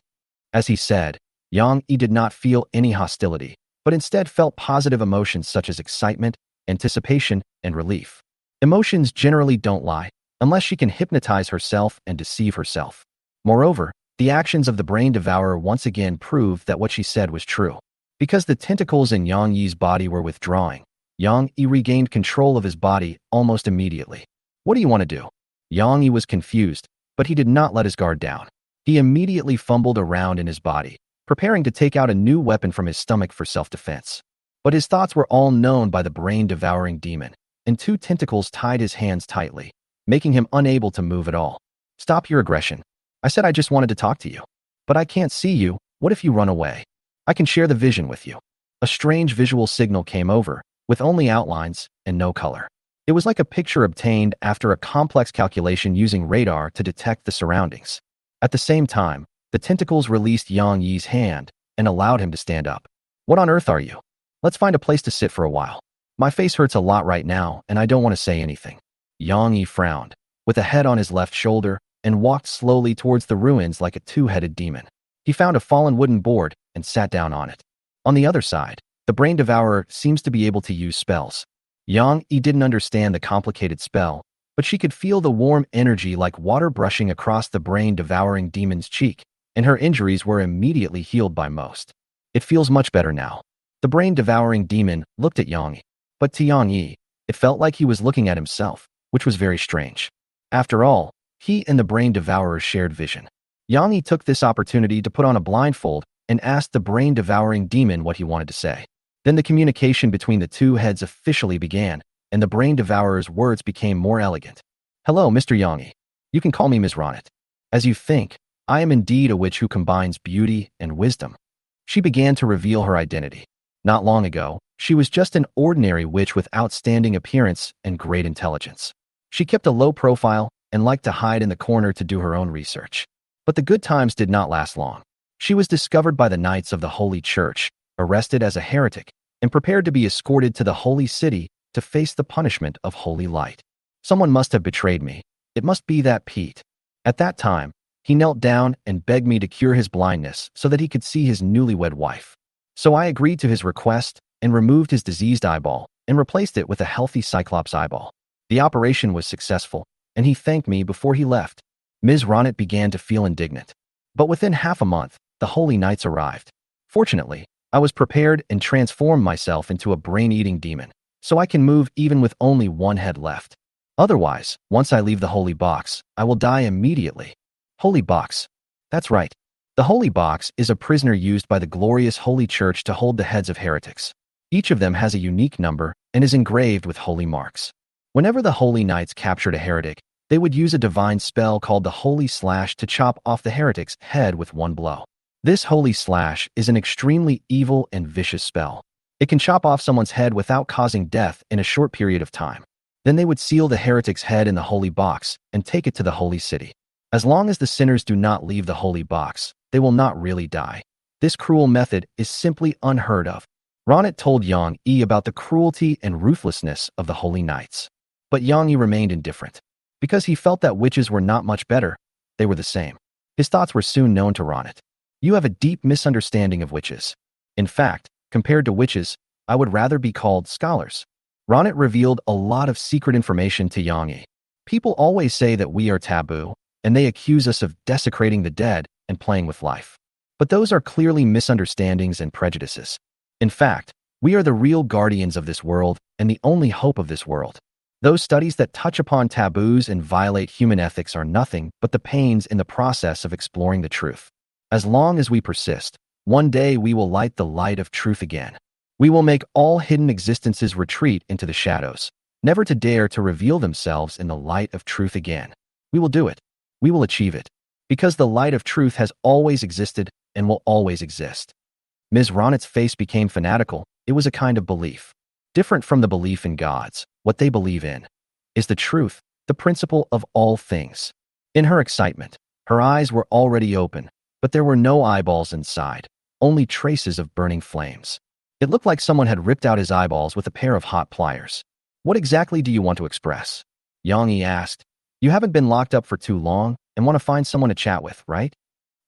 A: As he said, Yang Yi did not feel any hostility, but instead felt positive emotions such as excitement, anticipation, and relief. Emotions generally don't lie, unless she can hypnotize herself and deceive herself. Moreover, the actions of the brain devourer once again proved that what she said was true. Because the tentacles in Yang Yi's body were withdrawing, Yang Yi regained control of his body almost immediately. What do you want to do? Yang Yi was confused, but he did not let his guard down. He immediately fumbled around in his body, preparing to take out a new weapon from his stomach for self-defense. But his thoughts were all known by the brain-devouring demon, and 2 tentacles tied his hands tightly, making him unable to move at all. Stop your aggression. I said I just wanted to talk to you. But I can't see you. What if you run away? I can share the vision with you. A strange visual signal came over, with only outlines and no color. It was like a picture obtained after a complex calculation using radar to detect the surroundings. At the same time, the tentacles released Yang Yi's hand and allowed him to stand up. What on earth are you? Let's find a place to sit for a while. My face hurts a lot right now, and I don't want to say anything. Yang Yi frowned, with a head on his left shoulder, and walked slowly towards the ruins like a 2-headed demon. He found a fallen wooden board and sat down on it. On the other side, the brain devourer seems to be able to use spells. Yang Yi didn't understand the complicated spell, but she could feel the warm energy like water brushing across the brain-devouring demon's cheek, and her injuries were immediately healed by most. It feels much better now. The brain-devouring demon looked at Yang Yi, but to Yang Yi, it felt like he was looking at himself, which was very strange. After all, he and the brain-devourer shared vision. Yang Yi took this opportunity to put on a blindfold and asked the brain-devouring demon what he wanted to say. Then the communication between the 2 heads officially began, and the brain devourer's words became more elegant. Hello, Mr. Yang Yi. You can call me Ms. Ronit. As you think, I am indeed a witch who combines beauty and wisdom. She began to reveal her identity. Not long ago, she was just an ordinary witch with outstanding appearance and great intelligence. She kept a low profile and liked to hide in the corner to do her own research. But the good times did not last long. She was discovered by the Knights of the Holy Church, arrested as a heretic, and prepared to be escorted to the Holy City to face the punishment of holy light. Someone must have betrayed me. It must be that Pete. At that time, he knelt down and begged me to cure his blindness so that he could see his newlywed wife. So I agreed to his request and removed his diseased eyeball and replaced it with a healthy Cyclops eyeball. The operation was successful, and he thanked me before he left. Ms. Ronit began to feel indignant. But within half a month, the Holy Knights arrived. Fortunately, I was prepared and transformed myself into a brain-eating demon, so I can move even with only 1 head left. Otherwise, once I leave the Holy Box, I will die immediately. Holy Box. That's right. The Holy Box is a prisoner used by the glorious Holy Church to hold the heads of heretics. Each of them has a unique number and is engraved with holy marks. Whenever the Holy Knights captured a heretic, they would use a divine spell called the Holy Slash to chop off the heretic's head with 1 blow. This Holy Slash is an extremely evil and vicious spell. It can chop off someone's head without causing death in a short period of time. Then they would seal the heretic's head in the Holy Box and take it to the Holy City. As long as the sinners do not leave the holy box, they will not really die. This cruel method is simply unheard of. Ronit told Yang Yi about the cruelty and ruthlessness of the holy knights. But Yang Yi remained indifferent. Because he felt that witches were not much better, they were the same. His thoughts were soon known to Ronit. You have a deep misunderstanding of witches. In fact, compared to witches, I would rather be called scholars. Ronit revealed a lot of secret information to Yang Yi. People always say that we are taboo, and they accuse us of desecrating the dead and playing with life. But those are clearly misunderstandings and prejudices. In fact, we are the real guardians of this world and the only hope of this world. Those studies that touch upon taboos and violate human ethics are nothing but the pains in the process of exploring the truth. As long as we persist, one day we will light the light of truth again. We will make all hidden existences retreat into the shadows, never to dare to reveal themselves in the light of truth again. We will do it. We will achieve it. Because the light of truth has always existed and will always exist. Ms. Ronit's face became fanatical. It was a kind of belief. Different from the belief in gods, what they believe in is the truth, the principle of all things. In her excitement, her eyes were already open, but there were no eyeballs inside, only traces of burning flames. It looked like someone had ripped out his eyeballs with a pair of hot pliers. What exactly do you want to express? Yang Yi asked. You haven't been locked up for too long and want to find someone to chat with, right?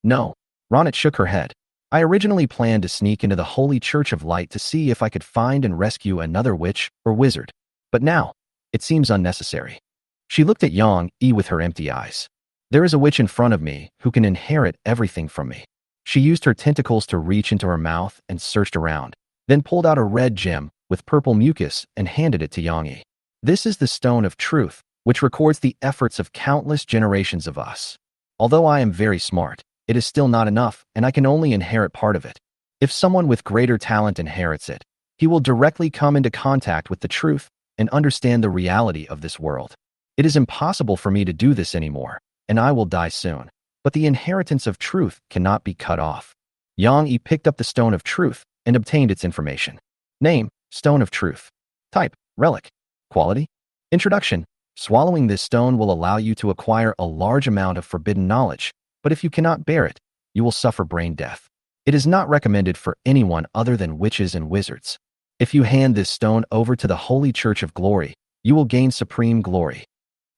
A: No. Ronit shook her head. I originally planned to sneak into the Holy Church of Light to see if I could find and rescue another witch or wizard. But now, it seems unnecessary. She looked at Yang Yi with her empty eyes. There is a witch in front of me who can inherit everything from me. She used her tentacles to reach into her mouth and searched around, then pulled out a red gem with purple mucus and handed it to Yang Yi. This is the stone of truth, which records the efforts of countless generations of us. Although I am very smart, it is still not enough, and I can only inherit part of it. If someone with greater talent inherits it, he will directly come into contact with the truth and understand the reality of this world. It is impossible for me to do this anymore, and I will die soon. But the inheritance of truth cannot be cut off. Yang Yi picked up the stone of truth and obtained its information. Name, Stone of Truth. Type, Relic. Quality. Introduction. Swallowing this stone will allow you to acquire a large amount of forbidden knowledge, but if you cannot bear it, you will suffer brain death. It is not recommended for anyone other than witches and wizards. If you hand this stone over to the Holy Church of Glory, you will gain supreme glory.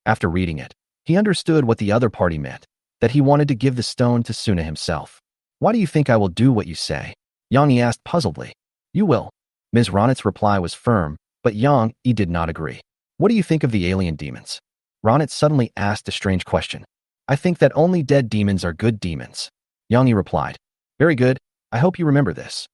A: After reading it, he understood what the other party meant, that he wanted to give the stone to Suna himself. Why do you think I will do what you say? Yang Yi asked puzzledly. You will. Ms. Ronit's reply was firm, but Yang Yi did not agree. What do you think of the alien demons? Ronit suddenly asked a strange question. I think that only dead demons are good demons. Yang Yi replied. Very good. I hope you remember this.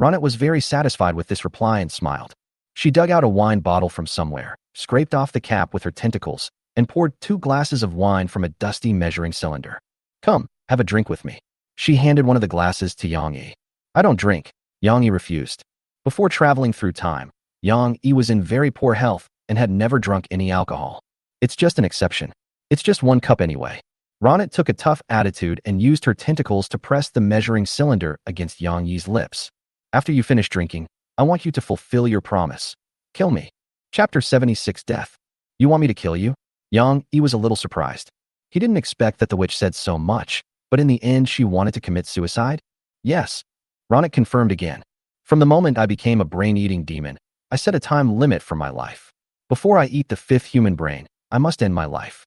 A: Ronit was very satisfied with this reply and smiled. She dug out a wine bottle from somewhere, scraped off the cap with her tentacles, and poured 2 glasses of wine from a dusty measuring cylinder. Come, have a drink with me. She handed one of the glasses to Yang Yi. I don't drink. Yang Yi refused. Before traveling through time, Yang Yi was in very poor health and had never drunk any alcohol. It's just an exception. It's just 1 cup anyway. Ronit took a tough attitude and used her tentacles to press the measuring cylinder against Yang Yi's lips. After you finish drinking, I want you to fulfill your promise. Kill me. Chapter 76 Death. You want me to kill you? Yang Yi was a little surprised. He didn't expect that the witch said so much, but in the end she wanted to commit suicide? Yes. Ronit confirmed again. From the moment I became a brain-eating demon, I set a time limit for my life. Before I eat the 5th human brain, I must end my life.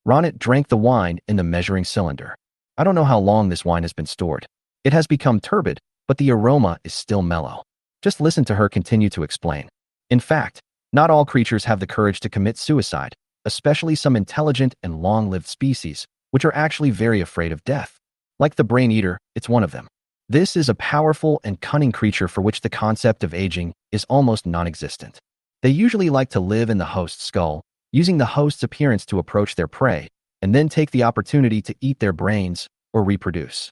A: Ronit drank the wine in the measuring cylinder. I don't know how long this wine has been stored. It has become turbid, but the aroma is still mellow. Just listen to her continue to explain. In fact, not all creatures have the courage to commit suicide, especially some intelligent and long-lived species, which are actually very afraid of death. Like the brain eater, it's one of them. This is a powerful and cunning creature for which the concept of aging is almost non-existent. They usually like to live in the host's skull, using the host's appearance to approach their prey, and then take the opportunity to eat their brains or reproduce.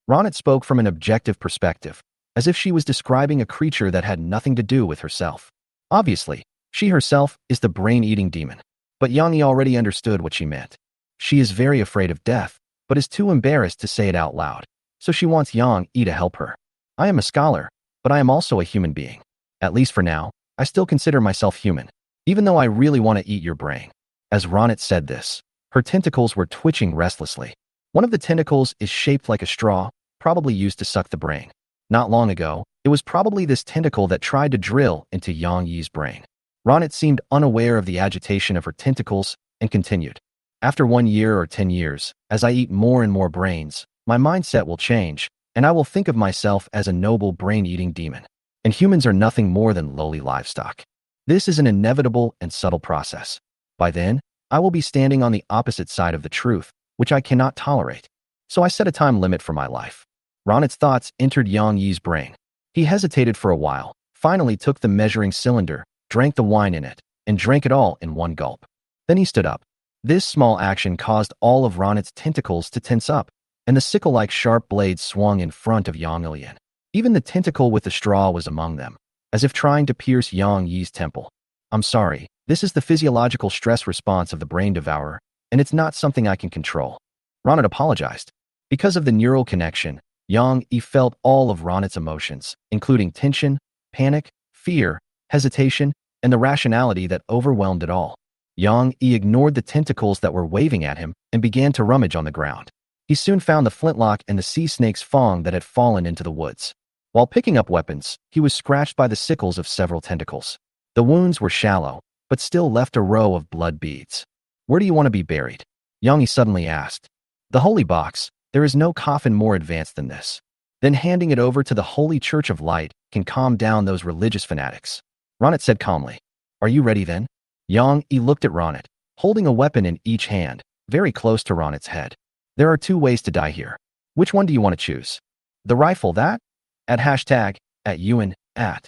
A: Ronit spoke from an objective perspective, as if she was describing a creature that had nothing to do with herself. Obviously, she herself is the brain-eating demon. But Yang Yi already understood what she meant. She is very afraid of death, but is too embarrassed to say it out loud, so she wants Yang Yi to help her. I am a scholar, but I am also a human being. At least for now, I still consider myself human, even though I really want to eat your brain. As Ronit said this, Her tentacles were twitching restlessly. One of the tentacles is shaped like a straw, probably used to suck the brain. Not long ago, it was probably this tentacle that tried to drill into Yang Yi's brain. Ronit seemed unaware of the agitation of her tentacles and continued. After 1 year or 10 years, as I eat more and more brains, my mindset will change, and I will think of myself as a noble brain-eating demon. And humans are nothing more than lowly livestock. This is an inevitable and subtle process. By then, I will be standing on the opposite side of the truth, which I cannot tolerate. So I set a time limit for my life. Ronit's thoughts entered Yang Yi's brain. He hesitated for a while, finally took the measuring cylinder, drank the wine in it, and drank it all in one gulp. Then he stood up. This small action caused all of Ronit's tentacles to tense up, and the sickle-like sharp blades swung in front of Yang Ilian. Even the tentacle with the straw was among them, as if trying to pierce Yang Yi's temple. I'm sorry, this is the physiological stress response of the brain devourer, and it's not something I can control. Ronit apologized. Because of the neural connection, Yang Yi felt all of Ronit's emotions, including tension, panic, fear, hesitation, and the rationality that overwhelmed it all. Yang Yi ignored the tentacles that were waving at him and began to rummage on the ground. He soon found the flintlock and the sea snake's fang that had fallen into the woods. While picking up weapons, he was scratched by the sickles of several tentacles. The wounds were shallow, but still left a row of blood beads. Where do you want to be buried? Yang Yi suddenly asked. The holy box. There is no coffin more advanced than this. Then handing it over to the Holy Church of Light can calm down those religious fanatics. Ronit said calmly. Are you ready then? Yang Yi looked at Ronit, holding a weapon in each hand, very close to Ronit's head. There are 2 ways to die here. Which one do you want to choose? The rifle that? At hashtag, at Ewan, at.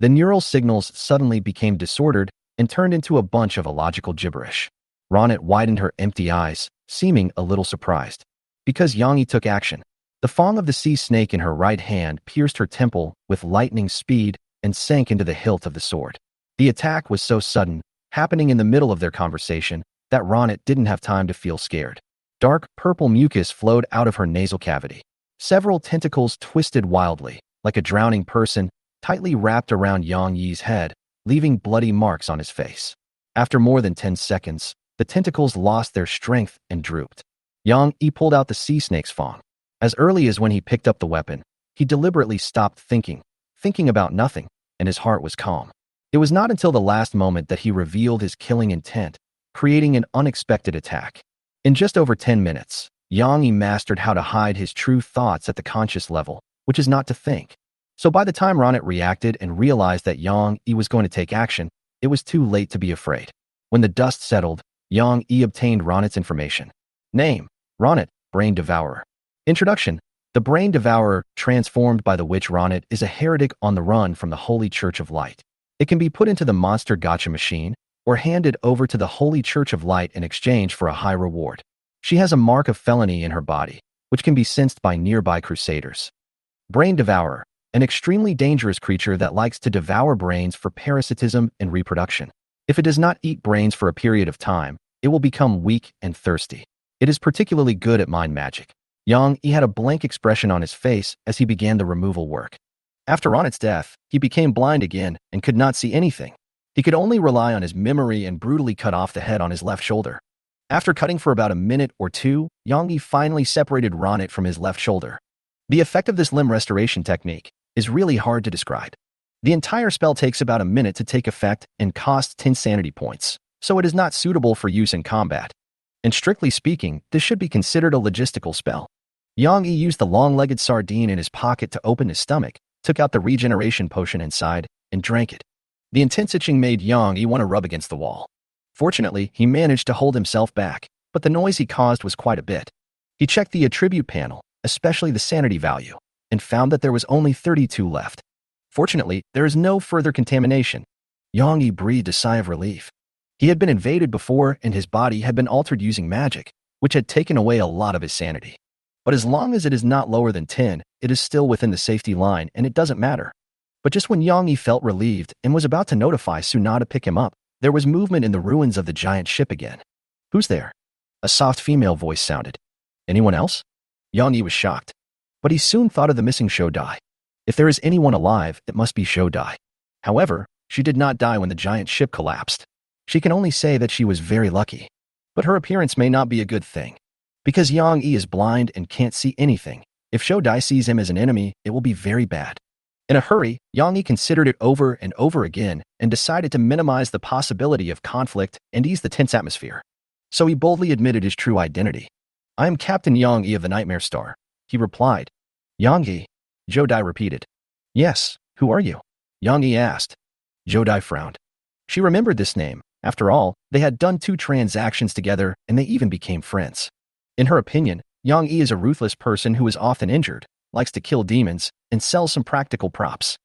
A: The neural signals suddenly became disordered and turned into a bunch of illogical gibberish. Ronit widened her empty eyes, seeming a little surprised. Because Yang Yi took action, the fang of the sea snake in her right hand pierced her temple with lightning speed and sank into the hilt of the sword. The attack was so sudden, happening in the middle of their conversation, that Ronit didn't have time to feel scared. Dark purple mucus flowed out of her nasal cavity. Several tentacles twisted wildly, like a drowning person, tightly wrapped around Yang Yi's head, leaving bloody marks on his face. After more than 10 seconds, the tentacles lost their strength and drooped. Yang Yi pulled out the sea snake's fang. As early as when he picked up the weapon, he deliberately stopped thinking about nothing, and his heart was calm. It was not until the last moment that he revealed his killing intent, creating an unexpected attack. In just over 10 minutes, Yang Yi mastered how to hide his true thoughts at the conscious level, which is not to think. So by the time Ronit reacted and realized that Yang Yi was going to take action, it was too late to be afraid. When the dust settled, Yang Yi obtained Ronit's information. Name: Ronit, Brain Devourer. Introduction: The Brain Devourer, transformed by the witch Ronit, is a heretic on the run from the Holy Church of Light. It can be put into the monster gotcha machine or handed over to the Holy Church of Light in exchange for a high reward. She has a mark of felony in her body, which can be sensed by nearby crusaders. Brain Devourer, an extremely dangerous creature that likes to devour brains for parasitism and reproduction. If it does not eat brains for a period of time, it will become weak and thirsty. It is particularly good at mind magic. Yang Yi had a blank expression on his face as he began the removal work. After Ronit's death, he became blind again and could not see anything. He could only rely on his memory and brutally cut off the head on his left shoulder. After cutting for about a minute or 2, Yang Yi finally separated Ronit from his left shoulder. The effect of this limb restoration technique is really hard to describe. The entire spell takes about a minute to take effect and costs 10 sanity points, so it is not suitable for use in combat. And strictly speaking, this should be considered a logistical spell. Yang Yi used the long-legged sardine in his pocket to open his stomach, took out the regeneration potion inside, and drank it. The intense itching made Yang Yi want to rub against the wall. Fortunately, he managed to hold himself back, but the noise he caused was quite a bit. He checked the attribute panel, especially the sanity value, and found that there was only 32 left. Fortunately, there is no further contamination. Yang Yi breathed a sigh of relief. He had been invaded before, and his body had been altered using magic, which had taken away a lot of his sanity. But as long as it is not lower than 10, it is still within the safety line, and it doesn't matter. But just when Yang Yi felt relieved and was about to notify Suna to pick him up, there was movement in the ruins of the giant ship again. Who's there? A soft female voice sounded. Anyone else? Yang Yi was shocked. But he soon thought of the missing Shodai. If there is anyone alive, it must be Shodai. However, she did not die when the giant ship collapsed. She can only say that she was very lucky. But her appearance may not be a good thing. Because Yang Yi is blind and can't see anything, if Zhou Dai sees him as an enemy, it will be very bad. In a hurry, Yang Yi considered it over and over again and decided to minimize the possibility of conflict and ease the tense atmosphere. So he boldly admitted his true identity. "I am Captain Yang Yi of the Nightmare Star," he replied. "Yang Yi?" Zhou Dai repeated. "Yes, who are you?" Yang Yi asked. Zhou Dai frowned. She remembered this name. After all, they had done 2 transactions together and they even became friends. In her opinion, Yang Yi is a ruthless person who is often injured, likes to kill demons, and sells some practical props.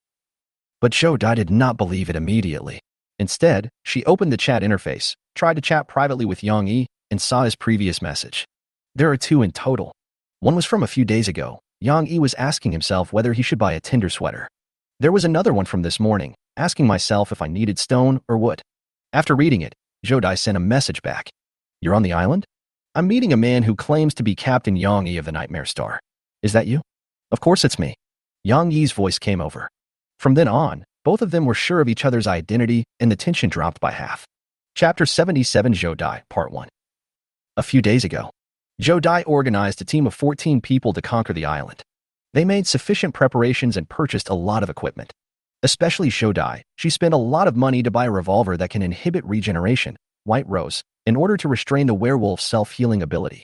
A: But Zhou Dai did not believe it immediately. Instead, she opened the chat interface, tried to chat privately with Yang Yi, and saw his previous message. There are 2 in total. One was from a few days ago. Yang Yi was asking himself whether he should buy a Tinder sweater. There was another one from this morning, asking myself if I needed stone or wood. After reading it, Zhou Dai sent a message back. "You're on the island? I'm meeting a man who claims to be Captain Yang Yi of the Nightmare Star. Is that you?" "Of course it's me." Yang Yi's voice came over. From then on, both of them were sure of each other's identity and the tension dropped by half. Chapter 77 Zhou Dai, Part 1. A few days ago, Zhou Dai organized a team of 14 people to conquer the island. They made sufficient preparations and purchased a lot of equipment. Especially Zhou Dai, she spent a lot of money to buy a revolver that can inhibit regeneration, White Rose, in order to restrain the werewolf's self-healing ability.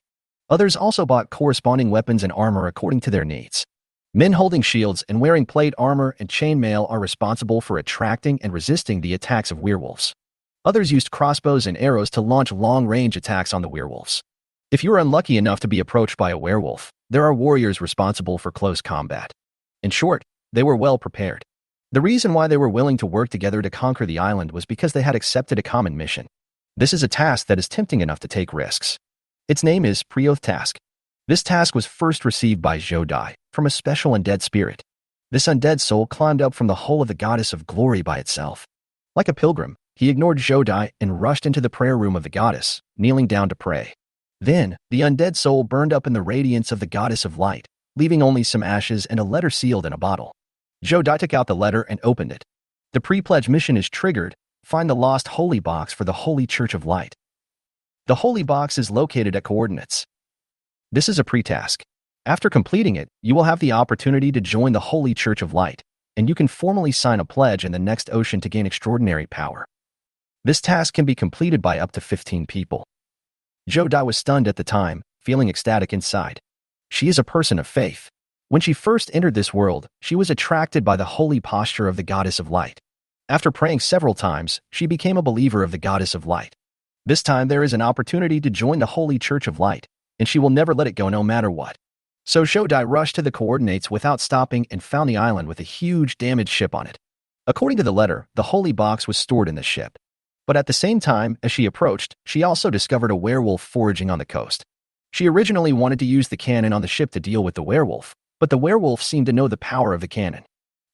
A: Others also bought corresponding weapons and armor according to their needs. Men holding shields and wearing plate armor and chainmail are responsible for attracting and resisting the attacks of werewolves. Others used crossbows and arrows to launch long-range attacks on the werewolves. If you are unlucky enough to be approached by a werewolf, there are warriors responsible for close combat. In short, they were well prepared. The reason why they were willing to work together to conquer the island was because they had accepted a common mission. This is a task that is tempting enough to take risks. Its name is Pre-Oath Task. This task was first received by Zhou Dai from a special undead spirit. This undead soul climbed up from the hole of the goddess of glory by itself. Like a pilgrim, he ignored Zhou Dai and rushed into the prayer room of the goddess, kneeling down to pray. Then, the undead soul burned up in the radiance of the goddess of light, leaving only some ashes and a letter sealed in a bottle. Zhou Dai took out the letter and opened it. The pre-pledge mission is triggered. Find the lost holy box for the Holy Church of Light. The holy box is located at coordinates. This is a pre-task. After completing it, you will have the opportunity to join the Holy Church of Light, and you can formally sign a pledge in the next ocean to gain extraordinary power. This task can be completed by up to 15 people. Zhou Dai was stunned at the time, feeling ecstatic inside. She is a person of faith. When she first entered this world, she was attracted by the holy posture of the Goddess of Light. After praying several times, she became a believer of the Goddess of Light. This time there is an opportunity to join the Holy Church of Light, and she will never let it go no matter what. So Zhou Dai rushed to the coordinates without stopping and found the island with a huge damaged ship on it. According to the letter, the holy box was stored in the ship. But at the same time, as she approached, she also discovered a werewolf foraging on the coast. She originally wanted to use the cannon on the ship to deal with the werewolf, but the werewolf seemed to know the power of the cannon.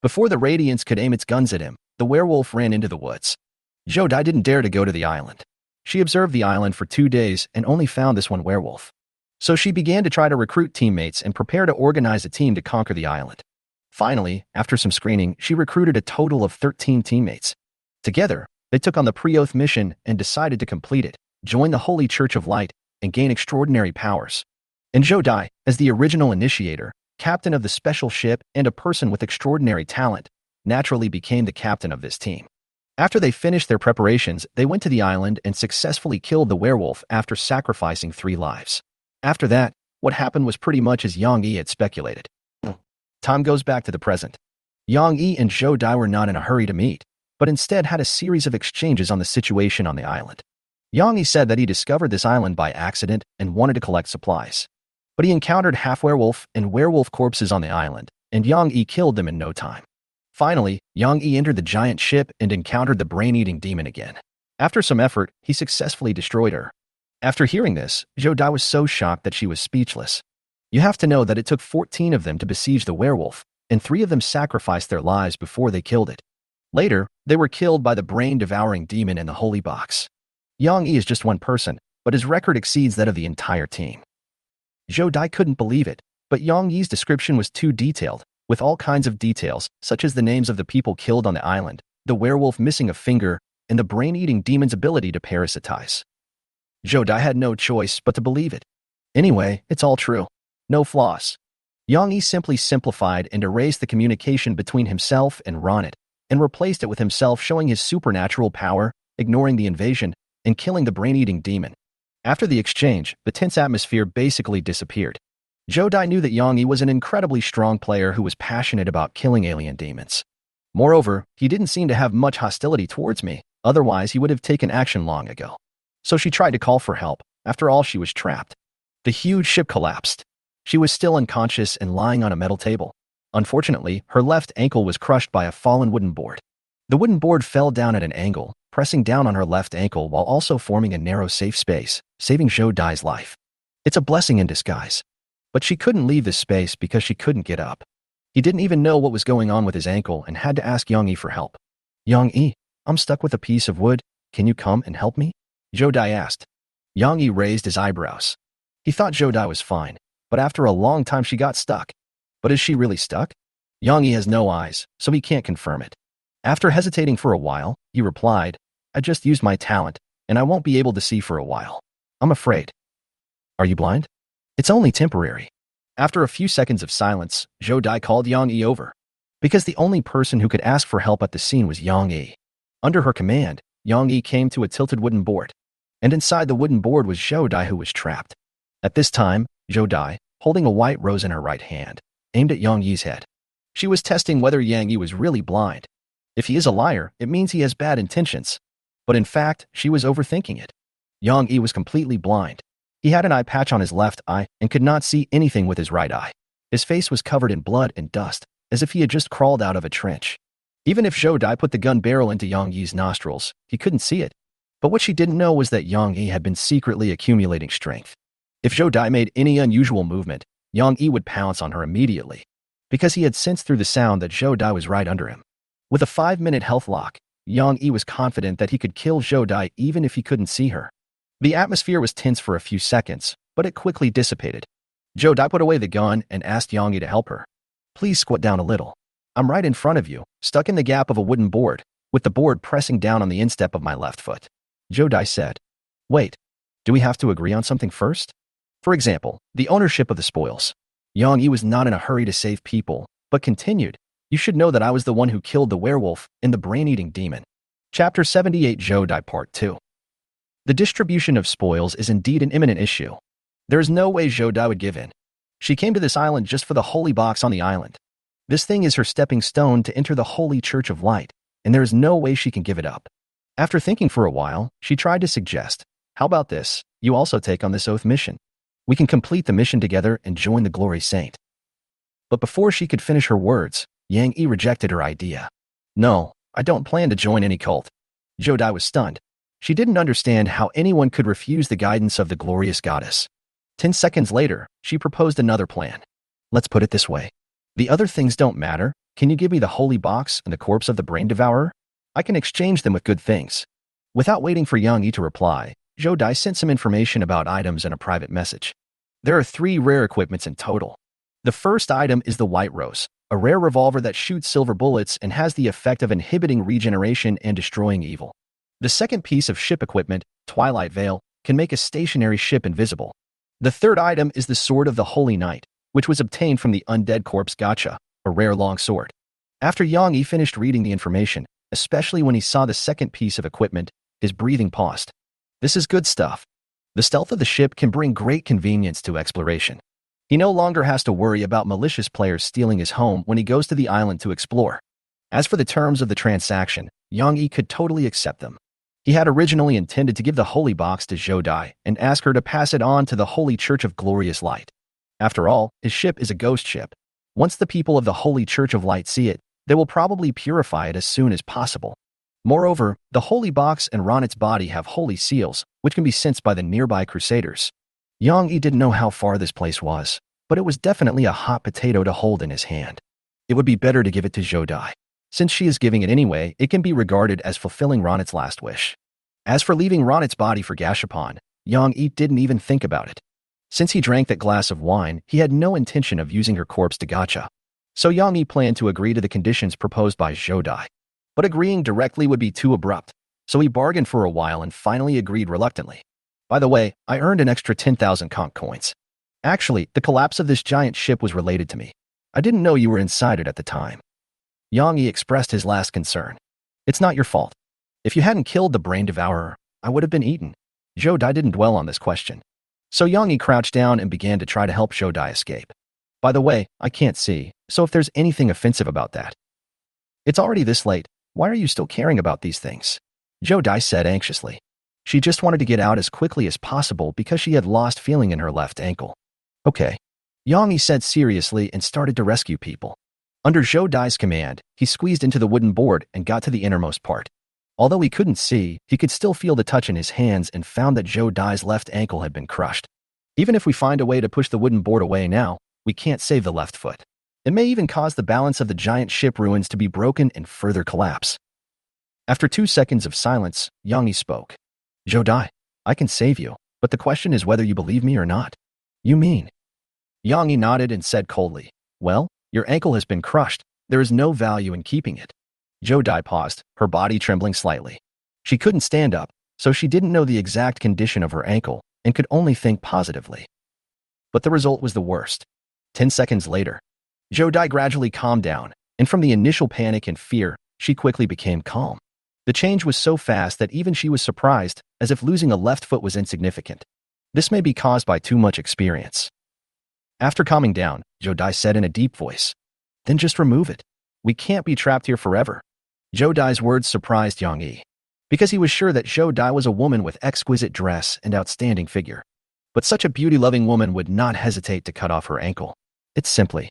A: Before the Radiance could aim its guns at him, the werewolf ran into the woods. Zhou Dai didn't dare to go to the island. She observed the island for 2 days and only found this one werewolf. So she began to try to recruit teammates and prepare to organize a team to conquer the island. Finally, after some screening, she recruited a total of 13 teammates. Together, they took on the pre-oath mission and decided to complete it, join the Holy Church of Light, and gain extraordinary powers. And Zhou Dai, as the original initiator, captain of the special ship and a person with extraordinary talent, naturally became the captain of this team. After they finished their preparations, they went to the island and successfully killed the werewolf after sacrificing 3 lives. After that, what happened was pretty much as Yang Yi had speculated. Time goes back to the present. Yang Yi and Zhou Dai were not in a hurry to meet, but instead had a series of exchanges on the situation on the island. Yang Yi said that he discovered this island by accident and wanted to collect supplies. But he encountered half-werewolf and werewolf corpses on the island, and Yang Yi killed them in no time. Finally, Yang Yi entered the giant ship and encountered the brain-eating demon again. After some effort, he successfully destroyed her. After hearing this, Zhou Dai was so shocked that she was speechless. You have to know that it took 14 of them to besiege the werewolf, and 3 of them sacrificed their lives before they killed it. Later, they were killed by the brain-devouring demon in the holy box. Yang Yi is just one person, but his record exceeds that of the entire team. Zhou Dai couldn't believe it, but Yang Yi's description was too detailed, with all kinds of details, such as the names of the people killed on the island, the werewolf missing a finger, and the brain-eating demon's ability to parasitize. Zhou Dai had no choice but to believe it. Anyway, it's all true. No flaws. Yang Yi simply simplified and erased the communication between himself and Ronit, and replaced it with himself showing his supernatural power, ignoring the invasion, and killing the brain-eating demon. After the exchange, the tense atmosphere basically disappeared. Zhou Dai knew that Yang Yi was an incredibly strong player who was passionate about killing alien demons. Moreover, he didn't seem to have much hostility towards me, otherwise he would have taken action long ago. So she tried to call for help. After all, she was trapped. The huge ship collapsed. She was still unconscious and lying on a metal table. Unfortunately, her left ankle was crushed by a fallen wooden board. The wooden board fell down at an angle, pressing down on her left ankle while also forming a narrow safe space, saving Zhou Dai's life. It's a blessing in disguise. But she couldn't leave this space because she couldn't get up. He didn't even know what was going on with his ankle and had to ask Yang Yi for help. Yang Yi, I'm stuck with a piece of wood. Can you come and help me? Zhou Dai asked. Yang Yi raised his eyebrows. He thought Zhou Dai was fine, but after a long time she got stuck. But is she really stuck? Yang Yi has no eyes, so he can't confirm it. After hesitating for a while, he replied, I just used my talent, and I won't be able to see for a while. I'm afraid. Are you blind? It's only temporary. After a few seconds of silence, Zhou Dai called Yang Yi over. Because the only person who could ask for help at the scene was Yang Yi. Under her command, Yang Yi came to a tilted wooden board. And inside the wooden board was Zhou Dai, who was trapped. At this time, Zhou Dai, holding a white rose in her right hand, aimed at Yang Yi's head. She was testing whether Yang Yi was really blind. If he is a liar, it means he has bad intentions. But in fact, she was overthinking it. Yang Yi was completely blind. He had an eye patch on his left eye and could not see anything with his right eye. His face was covered in blood and dust, as if he had just crawled out of a trench. Even if Zhou Dai put the gun barrel into Yang Yi's nostrils, he couldn't see it. But what she didn't know was that Yang Yi had been secretly accumulating strength. If Zhou Dai made any unusual movement, Yang Yi would pounce on her immediately, because he had sensed through the sound that Zhou Dai was right under him. With a 5-minute health lock, Yang Yi was confident that he could kill Zhou Dai even if he couldn't see her. The atmosphere was tense for a few seconds, but it quickly dissipated. Zhou Dai put away the gun and asked Yang Yi to help her. Please squat down a little. I'm right in front of you, stuck in the gap of a wooden board, with the board pressing down on the instep of my left foot. Zhou Dai said. Wait, do we have to agree on something first? For example, the ownership of the spoils. Yang Yi was not in a hurry to save people, but continued. You should know that I was the one who killed the werewolf and the brain-eating demon. Chapter 78 Zhou Dai Part 2. The distribution of spoils is indeed an imminent issue. There is no way Zhou Dai would give in. She came to this island just for the holy box on the island. This thing is her stepping stone to enter the holy church of light, and there is no way she can give it up. After thinking for a while, she tried to suggest, how about this, you also take on this oath mission. We can complete the mission together and join the Glory Saint. But before she could finish her words, Yang Yi rejected her idea. No, I don't plan to join any cult. Zhou Dai was stunned. She didn't understand how anyone could refuse the guidance of the glorious goddess. 10 seconds later, she proposed another plan. Let's put it this way. The other things don't matter. Can you give me the holy box and the corpse of the brain devourer? I can exchange them with good things. Without waiting for Yang Yi to reply, Zhou Dai sent some information about items in a private message. There are 3 rare equipments in total. The first item is the White Rose, a rare revolver that shoots silver bullets and has the effect of inhibiting regeneration and destroying evil. The second piece of ship equipment, Twilight Veil, can make a stationary ship invisible. The third item is the Sword of the Holy Knight, which was obtained from the Undead Corpse Gacha, a rare long sword. After Yang Yi finished reading the information, especially when he saw the second piece of equipment, his breathing paused. This is good stuff. The stealth of the ship can bring great convenience to exploration. He no longer has to worry about malicious players stealing his home when he goes to the island to explore. As for the terms of the transaction, Yang Yi could totally accept them. He had originally intended to give the holy box to Zhou Dai and ask her to pass it on to the Holy Church of Glorious Light. After all, his ship is a ghost ship. Once the people of the Holy Church of Light see it, they will probably purify it as soon as possible. Moreover, the holy box and Ronit's body have holy seals, which can be sensed by the nearby crusaders. Yang Yi didn't know how far this place was, but it was definitely a hot potato to hold in his hand. It would be better to give it to Zhou Dai. Since she is giving it anyway, it can be regarded as fulfilling Ronit's last wish. As for leaving Ronit's body for Gashapon, Yang Yi didn't even think about it. Since he drank that glass of wine, he had no intention of using her corpse to gacha. So Yang Yi planned to agree to the conditions proposed by Zhou Dai. But agreeing directly would be too abrupt, so he bargained for a while and finally agreed reluctantly. By the way, I earned an extra 10,000 conch coins. Actually, the collapse of this giant ship was related to me. I didn't know you were inside it at the time. Yang Yi expressed his last concern. It's not your fault. If you hadn't killed the brain devourer, I would have been eaten. Zhou Dai didn't dwell on this question. So Yang Yi crouched down and began to try to help Zhou Dai escape. By the way, I can't see, so if there's anything offensive about that. It's already this late. Why are you still caring about these things? Zhou Dai said anxiously. She just wanted to get out as quickly as possible because she had lost feeling in her left ankle. Okay. Yang Yi said seriously and started to rescue people. Under Zhou Dai's command, he squeezed into the wooden board and got to the innermost part. Although he couldn't see, he could still feel the touch in his hands and found that Zhou Dai's left ankle had been crushed. Even if we find a way to push the wooden board away now, we can't save the left foot. It may even cause the balance of the giant ship ruins to be broken and further collapse. After 2 seconds of silence, Yang Yi spoke. Zhou Dai, I can save you, but the question is whether you believe me or not. You mean? Yang Yi nodded and said coldly, well, your ankle has been crushed. There is no value in keeping it. Zhou Dai paused, her body trembling slightly. She couldn't stand up, so she didn't know the exact condition of her ankle and could only think positively. But the result was the worst. 10 seconds later, Zhou Dai gradually calmed down, and from the initial panic and fear, she quickly became calm. The change was so fast that even she was surprised, as if losing a left foot was insignificant. This may be caused by too much experience. After calming down, Zhou Dai said in a deep voice, then just remove it. We can't be trapped here forever. Zhou Dai's words surprised Yang Yi, because he was sure that Zhou Dai was a woman with exquisite dress and outstanding figure. But such a beauty-loving woman would not hesitate to cut off her ankle. It's simply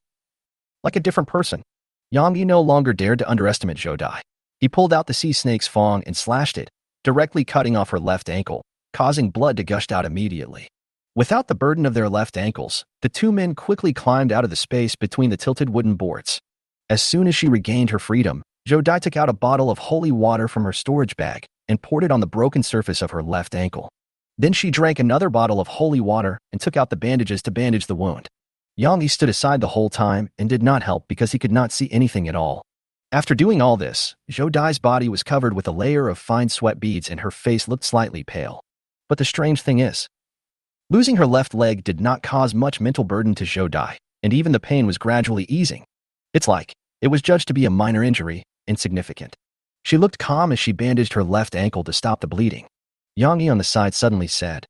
A: like a different person. Yang Yi no longer dared to underestimate Zhou Dai. He pulled out the sea snake's fang and slashed it, directly cutting off her left ankle, causing blood to gush out immediately. Without the burden of their left ankles, the two men quickly climbed out of the space between the tilted wooden boards. As soon as she regained her freedom, Zhou Dai took out a bottle of holy water from her storage bag and poured it on the broken surface of her left ankle. Then she drank another bottle of holy water and took out the bandages to bandage the wound. Yang Yi stood aside the whole time and did not help because he could not see anything at all. After doing all this, Zhou Dai's body was covered with a layer of fine sweat beads and her face looked slightly pale. But the strange thing is, losing her left leg did not cause much mental burden to Zhou Dai, and even the pain was gradually easing. It's like it was judged to be a minor injury, insignificant. She looked calm as she bandaged her left ankle to stop the bleeding. Yang Yi on the side suddenly said,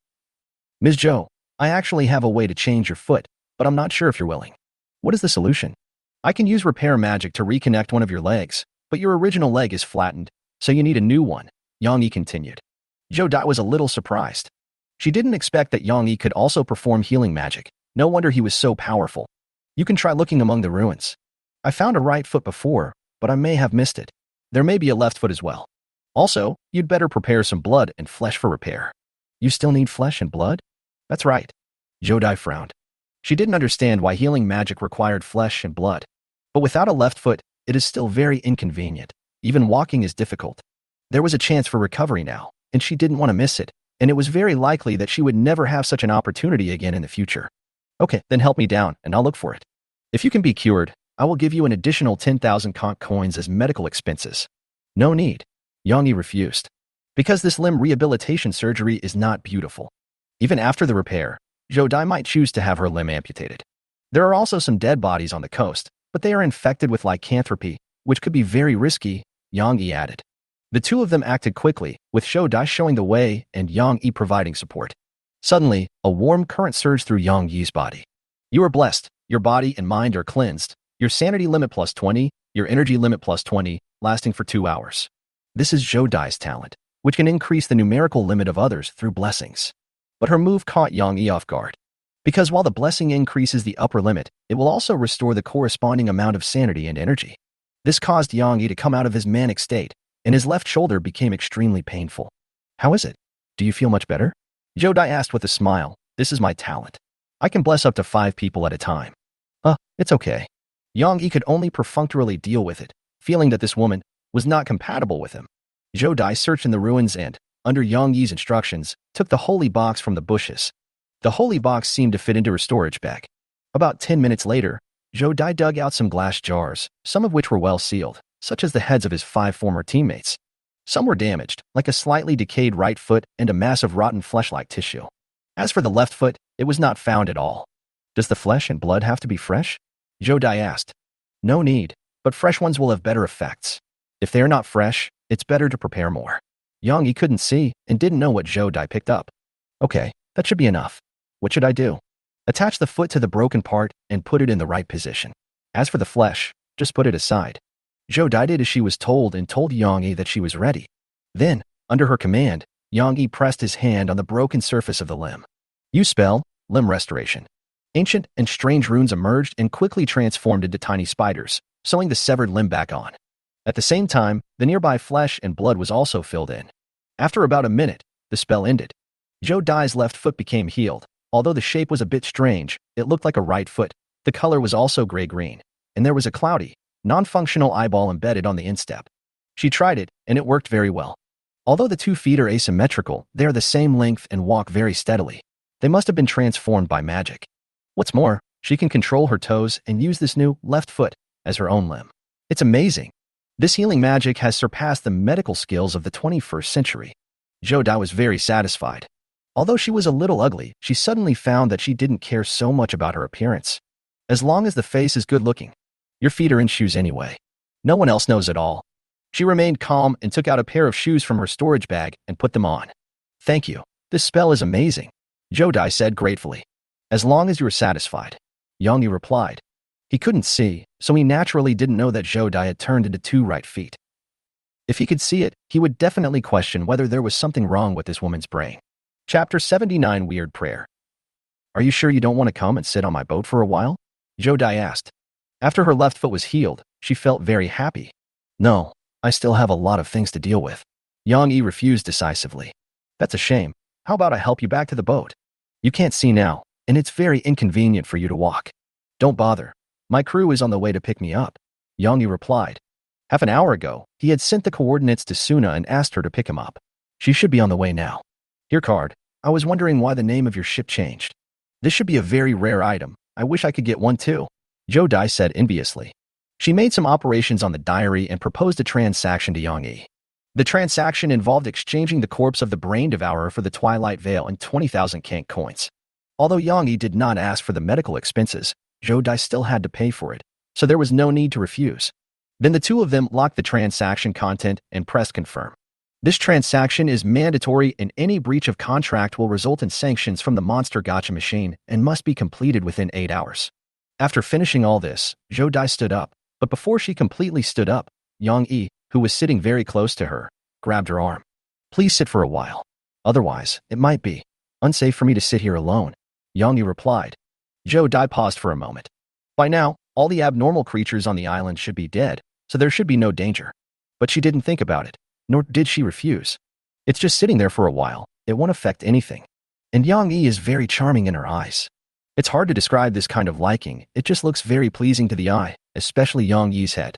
A: Ms. Zhou, I actually have a way to change your foot, but I'm not sure if you're willing. What is the solution? I can use repair magic to reconnect one of your legs, but your original leg is flattened, so you need a new one, Yang Yi continued. Zhou Dai was a little surprised. She didn't expect that Yang Yi could also perform healing magic. No wonder he was so powerful. You can try looking among the ruins. I found a right foot before, but I may have missed it. There may be a left foot as well. Also, you'd better prepare some blood and flesh for repair. You still need flesh and blood? That's right. Zhou Dai frowned. She didn't understand why healing magic required flesh and blood. But without a left foot, it is still very inconvenient. Even walking is difficult. There was a chance for recovery now, and she didn't want to miss it, and it was very likely that she would never have such an opportunity again in the future. Okay, then help me down, and I'll look for it. If you can be cured, I will give you an additional 10,000 conch coins as medical expenses. No need. Yang Yi refused. Because this limb rehabilitation surgery is not beautiful. Even after the repair, Zhou Dai might choose to have her limb amputated. There are also some dead bodies on the coast, but they are infected with lycanthropy, which could be very risky, Yang Yi added. The two of them acted quickly, with Zhou Dai showing the way and Yang Yi providing support. Suddenly, a warm current surged through Yang Yi's body. You are blessed. Your body and mind are cleansed. Your sanity limit plus 20, your energy limit plus 20, lasting for 2 hours. This is Zhou Dai's talent, which can increase the numerical limit of others through blessings. But her move caught Yang Yi off guard. Because while the blessing increases the upper limit, it will also restore the corresponding amount of sanity and energy. This caused Yang Yi to come out of his manic state, and his left shoulder became extremely painful. How is it? Do you feel much better? Zhou Dai asked with a smile. This is my talent. I can bless up to 5 people at a time. It's okay. Yang Yi could only perfunctorily deal with it, feeling that this woman was not compatible with him. Zhou Dai searched in the ruins and, under Yang Yi's instructions, took the holy box from the bushes. The holy box seemed to fit into her storage bag. About 10 minutes later, Zhou Dai dug out some glass jars, some of which were well sealed, such as the heads of his 5 former teammates. Some were damaged, like a slightly decayed right foot and a mass of rotten flesh-like tissue. As for the left foot, it was not found at all. Does the flesh and blood have to be fresh? Zhou Dai asked. No need, but fresh ones will have better effects. If they are not fresh, it's better to prepare more. Yang Yi couldn't see and didn't know what Zhou Dai picked up. Okay, that should be enough. What should I do? Attach the foot to the broken part and put it in the right position. As for the flesh, just put it aside. Zhou Dai did as she was told and told Yang Yi that she was ready. Then, under her command, Yang Yi pressed his hand on the broken surface of the limb. Use spell, limb restoration. Ancient and strange runes emerged and quickly transformed into tiny spiders, sewing the severed limb back on. At the same time, the nearby flesh and blood was also filled in. After about a minute, the spell ended. Zhou Dai's left foot became healed. Although the shape was a bit strange, it looked like a right foot. The color was also gray-green, and there was a cloudy, non-functional eyeball embedded on the instep. She tried it, and it worked very well. Although the 2 feet are asymmetrical, they are the same length and walk very steadily. They must have been transformed by magic. What's more, she can control her toes and use this new left foot as her own limb. It's amazing. This healing magic has surpassed the medical skills of the 21st century. Zhou Dai was very satisfied. Although she was a little ugly, she suddenly found that she didn't care so much about her appearance. As long as the face is good-looking. Your feet are in shoes anyway. No one else knows it all. She remained calm and took out a pair of shoes from her storage bag and put them on. Thank you. This spell is amazing, Zhou Dai said gratefully. As long as you are satisfied, Yang Yi replied. He couldn't see, so he naturally didn't know that Zhou Dai had turned into 2 right feet. If he could see it, he would definitely question whether there was something wrong with this woman's brain. Chapter 79 Weird Prayer. Are you sure you don't want to come and sit on my boat for a while? Zhou Dai asked. After her left foot was healed, she felt very happy. No, I still have a lot of things to deal with. Yang Yi refused decisively. That's a shame. How about I help you back to the boat? You can't see now, and it's very inconvenient for you to walk. Don't bother. My crew is on the way to pick me up, Yang Yi replied. Half an hour ago, he had sent the coordinates to Suna and asked her to pick him up. She should be on the way now. Here, card. I was wondering why the name of your ship changed. This should be a very rare item. I wish I could get one too, Zhou Dai said enviously. She made some operations on the diary and proposed a transaction to Yang Yi. The transaction involved exchanging the corpse of the brain devourer for the Twilight Veil and 20,000 Kank coins. Although Yang Yi did not ask for the medical expenses, Zhou Dai still had to pay for it, so there was no need to refuse. Then the two of them locked the transaction content and pressed confirm. This transaction is mandatory and any breach of contract will result in sanctions from the monster gacha machine and must be completed within 8 hours. After finishing all this, Zhou Dai stood up, but before she completely stood up, Yang Yi, who was sitting very close to her, grabbed her arm. Please sit for a while. Otherwise, it might be unsafe for me to sit here alone, Yang Yi replied. Zhou Dai paused for a moment. By now, all the abnormal creatures on the island should be dead, so there should be no danger. But she didn't think about it. Nor did she refuse. It's just sitting there for a while. It won't affect anything. And Yang Yi is very charming in her eyes. It's hard to describe this kind of liking. It just looks very pleasing to the eye, especially Yang Yi's head.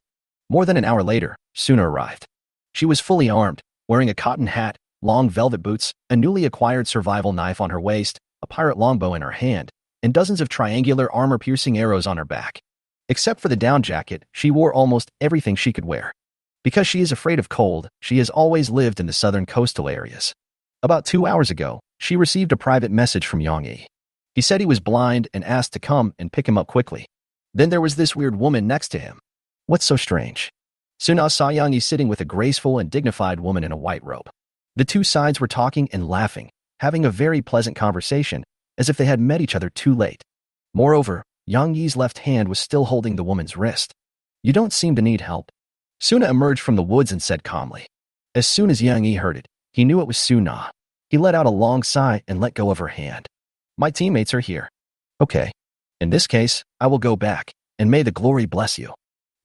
A: More than an hour later, Suna arrived. She was fully armed, wearing a cotton hat, long velvet boots, a newly acquired survival knife on her waist, a pirate longbow in her hand, and dozens of triangular armor-piercing arrows on her back. Except for the down jacket, she wore almost everything she could wear. Because she is afraid of cold, she has always lived in the southern coastal areas. About 2 hours ago, she received a private message from Yang Yi. He said he was blind and asked to come and pick him up quickly. Then there was this weird woman next to him. What's so strange? Suna saw Yang Yi sitting with a graceful and dignified woman in a white robe. The two sides were talking and laughing, having a very pleasant conversation, as if they had met each other too late. Moreover, Yang Yi's left hand was still holding the woman's wrist. You don't seem to need help. Suna emerged from the woods and said calmly. As soon as Yang Yi heard it, he knew it was Suna. He let out a long sigh and let go of her hand. My teammates are here. Okay. In this case, I will go back, and may the glory bless you.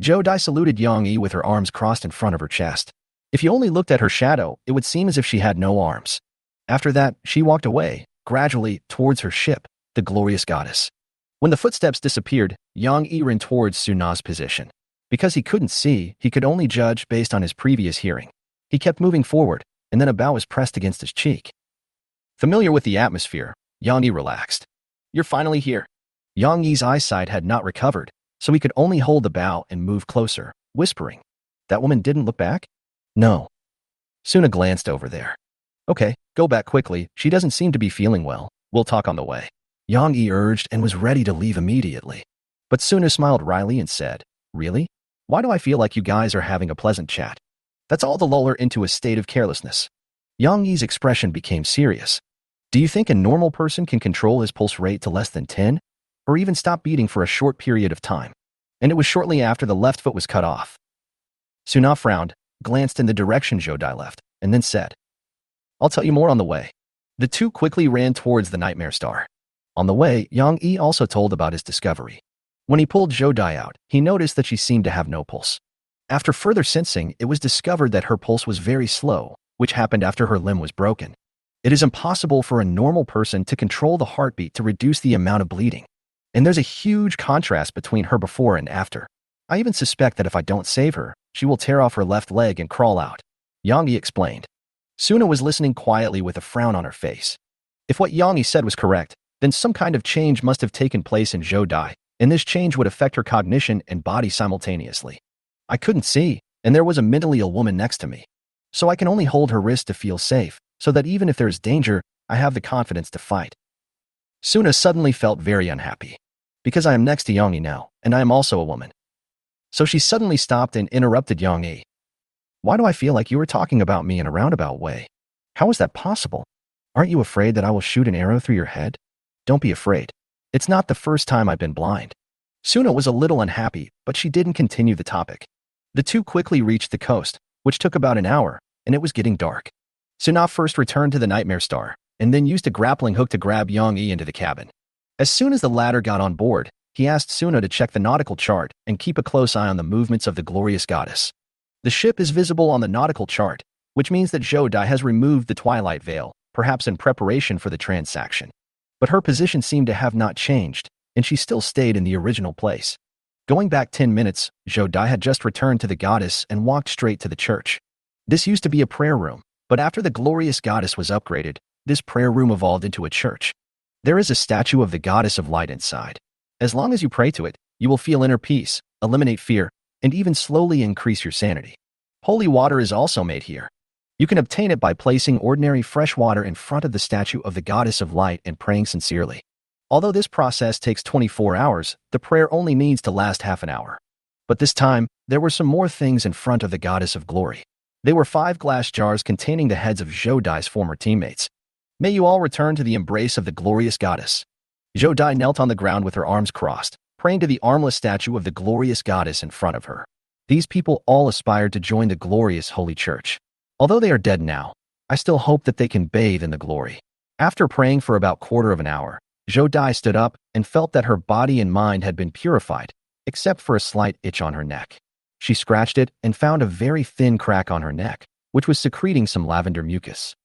A: Zhou Dai saluted Yang Yi with her arms crossed in front of her chest. If you only looked at her shadow, it would seem as if she had no arms. After that, she walked away, gradually, towards her ship, the glorious goddess. When the footsteps disappeared, Yang Yi ran towards Suna's position. Because he couldn't see, he could only judge based on his previous hearing. He kept moving forward, and then a bough was pressed against his cheek. Familiar with the atmosphere, Yang Yi relaxed. You're finally here. Yang Yi's eyesight had not recovered, so he could only hold the bough and move closer, whispering. That woman didn't look back? No. Suna glanced over there. Okay, go back quickly. She doesn't seem to be feeling well. We'll talk on the way. Yang Yi urged and was ready to leave immediately. But Suna smiled wryly and said, Really? Why do I feel like you guys are having a pleasant chat? That's all to lull her into a state of carelessness. Yang Yi's expression became serious. Do you think a normal person can control his pulse rate to less than 10? Or even stop beating for a short period of time? And it was shortly after the left foot was cut off. Suna frowned, glanced in the direction Zhou Dai left, and then said, I'll tell you more on the way. The two quickly ran towards the Nightmare Star. On the way, Yang Yi also told about his discovery. When he pulled Zhou Dai out, he noticed that she seemed to have no pulse. After further sensing, it was discovered that her pulse was very slow, which happened after her limb was broken. It is impossible for a normal person to control the heartbeat to reduce the amount of bleeding. And there's a huge contrast between her before and after. I even suspect that if I don't save her, she will tear off her left leg and crawl out. Yang Yi explained. Suna was listening quietly with a frown on her face. If what Yang Yi said was correct, then some kind of change must have taken place in Zhou Dai, and this change would affect her cognition and body simultaneously. I couldn't see, and there was a mentally ill woman next to me. So I can only hold her wrist to feel safe, so that even if there is danger, I have the confidence to fight. Suna suddenly felt very unhappy. Because I am next to Yang Yi now, and I am also a woman. So she suddenly stopped and interrupted Yang Yi. Why do I feel like you were talking about me in a roundabout way? How is that possible? Aren't you afraid that I will shoot an arrow through your head? Don't be afraid. It's not the first time I've been blind. Suna was a little unhappy, but she didn't continue the topic. The two quickly reached the coast, which took about an hour, and it was getting dark. Suna first returned to the Nightmare Star, and then used a grappling hook to grab Yang Yi into the cabin. As soon as the latter got on board, he asked Suna to check the nautical chart and keep a close eye on the movements of the glorious goddess. The ship is visible on the nautical chart, which means that Zhou Dai has removed the twilight veil, perhaps in preparation for the transaction. But her position seemed to have not changed, and she still stayed in the original place. Going back 10 minutes, Zhou Dai had just returned to the goddess and walked straight to the church. This used to be a prayer room, but after the glorious goddess was upgraded, this prayer room evolved into a church. There is a statue of the goddess of light inside. As long as you pray to it, you will feel inner peace, eliminate fear, and even slowly increase your sanity. Holy water is also made here. You can obtain it by placing ordinary fresh water in front of the statue of the goddess of light and praying sincerely. Although this process takes 24 hours, the prayer only needs to last half an hour. But this time, there were some more things in front of the goddess of glory. They were 5 glass jars containing the heads of Zhou Dai's former teammates. May you all return to the embrace of the glorious goddess. Zhou Dai knelt on the ground with her arms crossed, praying to the armless statue of the glorious goddess in front of her. These people all aspired to join the glorious holy church. Although they are dead now, I still hope that they can bathe in the glory. After praying for about quarter of an hour, Zhou Dai stood up and felt that her body and mind had been purified, except for a slight itch on her neck. She scratched it and found a very thin crack on her neck, which was secreting some lavender mucus.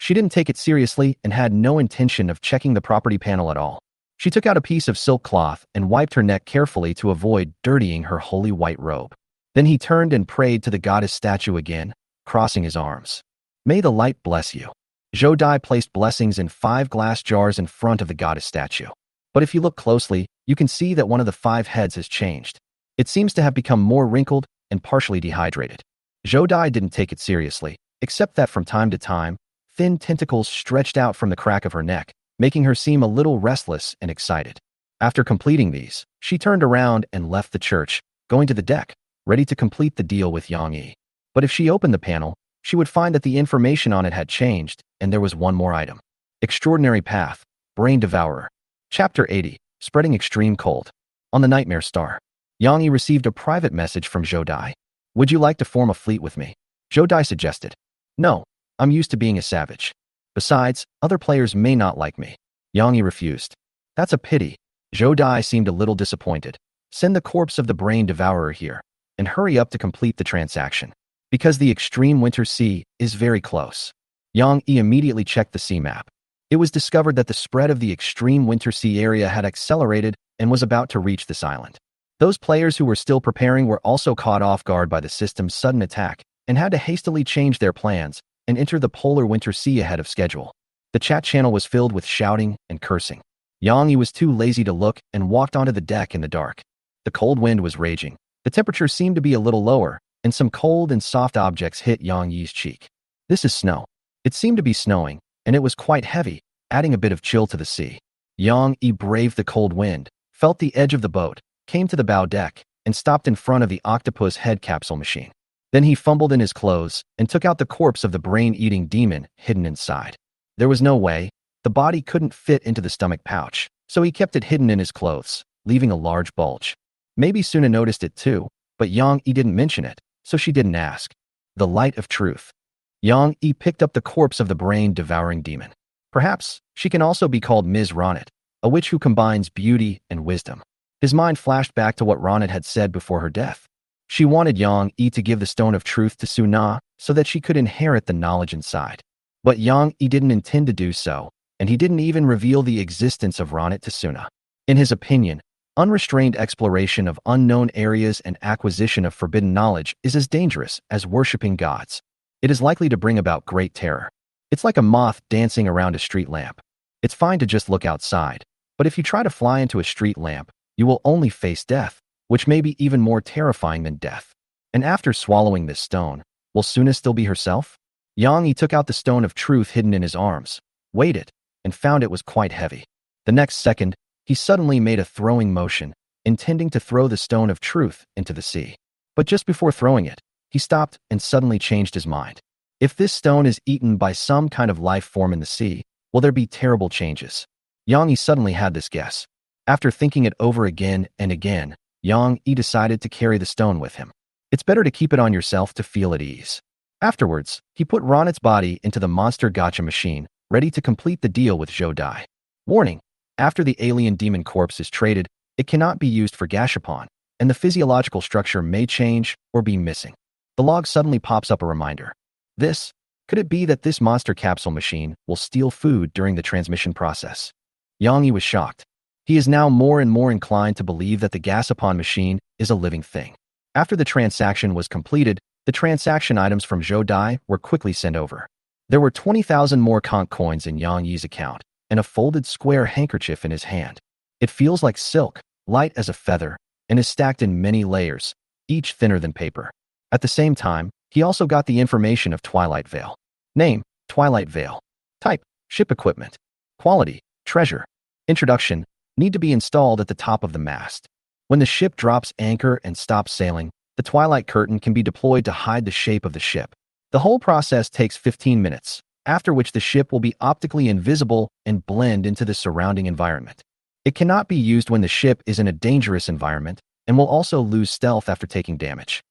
A: She didn't take it seriously and had no intention of checking the property panel at all. She took out a piece of silk cloth and wiped her neck carefully to avoid dirtying her holy white robe. Then he turned and prayed to the goddess statue again, crossing his arms. May the light bless you. Zhou Dai placed blessings in 5 glass jars in front of the goddess statue. But if you look closely, you can see that one of the 5 heads has changed. It seems to have become more wrinkled and partially dehydrated. Zhou Dai didn't take it seriously, except that from time to time, thin tentacles stretched out from the crack of her neck, making her seem a little restless and excited. After completing these, she turned around and left the church, going to the deck, ready to complete the deal with Yang Yi. But if she opened the panel, she would find that the information on it had changed, and there was one more item. Extraordinary Path, Brain Devourer. Chapter 80, Spreading Extreme Cold. On the Nightmare Star, Yang Yi received a private message from Zhou Dai. Would you like to form a fleet with me? Zhou Dai suggested. No, I'm used to being a savage. Besides, other players may not like me. Yang Yi refused. That's a pity. Zhou Dai seemed a little disappointed. Send the corpse of the Brain Devourer here, and hurry up to complete the transaction. Because the extreme winter sea is very close. Yang Yi immediately checked the sea map. It was discovered that the spread of the extreme winter sea area had accelerated and was about to reach this island. Those players who were still preparing were also caught off guard by the system's sudden attack and had to hastily change their plans and enter the polar winter sea ahead of schedule. The chat channel was filled with shouting and cursing. Yang Yi was too lazy to look and walked onto the deck in the dark. The cold wind was raging. The temperature seemed to be a little lower, and some cold and soft objects hit Yang Yi's cheek. This is snow. It seemed to be snowing, and it was quite heavy, adding a bit of chill to the sea. Yang Yi braved the cold wind, felt the edge of the boat, came to the bow deck, and stopped in front of the octopus head capsule machine. Then he fumbled in his clothes and took out the corpse of the brain-eating demon hidden inside. There was no way. The body couldn't fit into the stomach pouch, so he kept it hidden in his clothes, leaving a large bulge. Maybe Suna noticed it too, but Yang Yi didn't mention it, so she didn't ask. The light of truth. Yang Yi picked up the corpse of the brain-devouring demon. Perhaps she can also be called Ms. Ronit, a witch who combines beauty and wisdom. His mind flashed back to what Ronit had said before her death. She wanted Yang Yi to give the stone of truth to Suna so that she could inherit the knowledge inside. But Yang Yi didn't intend to do so, and he didn't even reveal the existence of Ronit to Suna. In his opinion, unrestrained exploration of unknown areas and acquisition of forbidden knowledge is as dangerous as worshipping gods. It is likely to bring about great terror. It's like a moth dancing around a street lamp. It's fine to just look outside, but if you try to fly into a street lamp, you will only face death, which may be even more terrifying than death. And after swallowing this stone, will Suna still be herself? Yang Yi took out the stone of truth hidden in his arms, weighed it, and found it was quite heavy. The next second, he suddenly made a throwing motion, intending to throw the stone of truth into the sea. But just before throwing it, he stopped and suddenly changed his mind. If this stone is eaten by some kind of life form in the sea, will there be terrible changes? Yang Yi suddenly had this guess. After thinking it over again and again, Yang Yi decided to carry the stone with him. It's better to keep it on yourself to feel at ease. Afterwards, he put Ronit's body into the monster gacha machine, ready to complete the deal with Zhou Dai. Warning: after the alien demon corpse is traded, it cannot be used for gashapon, and the physiological structure may change or be missing. The log suddenly pops up a reminder. Could it be that this monster capsule machine will steal food during the transmission process? Yang Yi was shocked. He is now more and more inclined to believe that the gasapon machine is a living thing. After the transaction was completed, the transaction items from Zhou Dai were quickly sent over. There were 20,000 more conch coins in Yang Yi's account, and a folded square handkerchief in his hand. It feels like silk, light as a feather, and is stacked in many layers, each thinner than paper. At the same time, he also got the information of Twilight Veil. Name: Twilight Veil. Type: ship equipment. Quality: treasure. Introduction: need to be installed at the top of the mast. When the ship drops anchor and stops sailing, the twilight curtain can be deployed to hide the shape of the ship. The whole process takes 15 minutes, after which the ship will be optically invisible and blend into the surrounding environment. It cannot be used when the ship is in a dangerous environment and will also lose stealth after taking damage.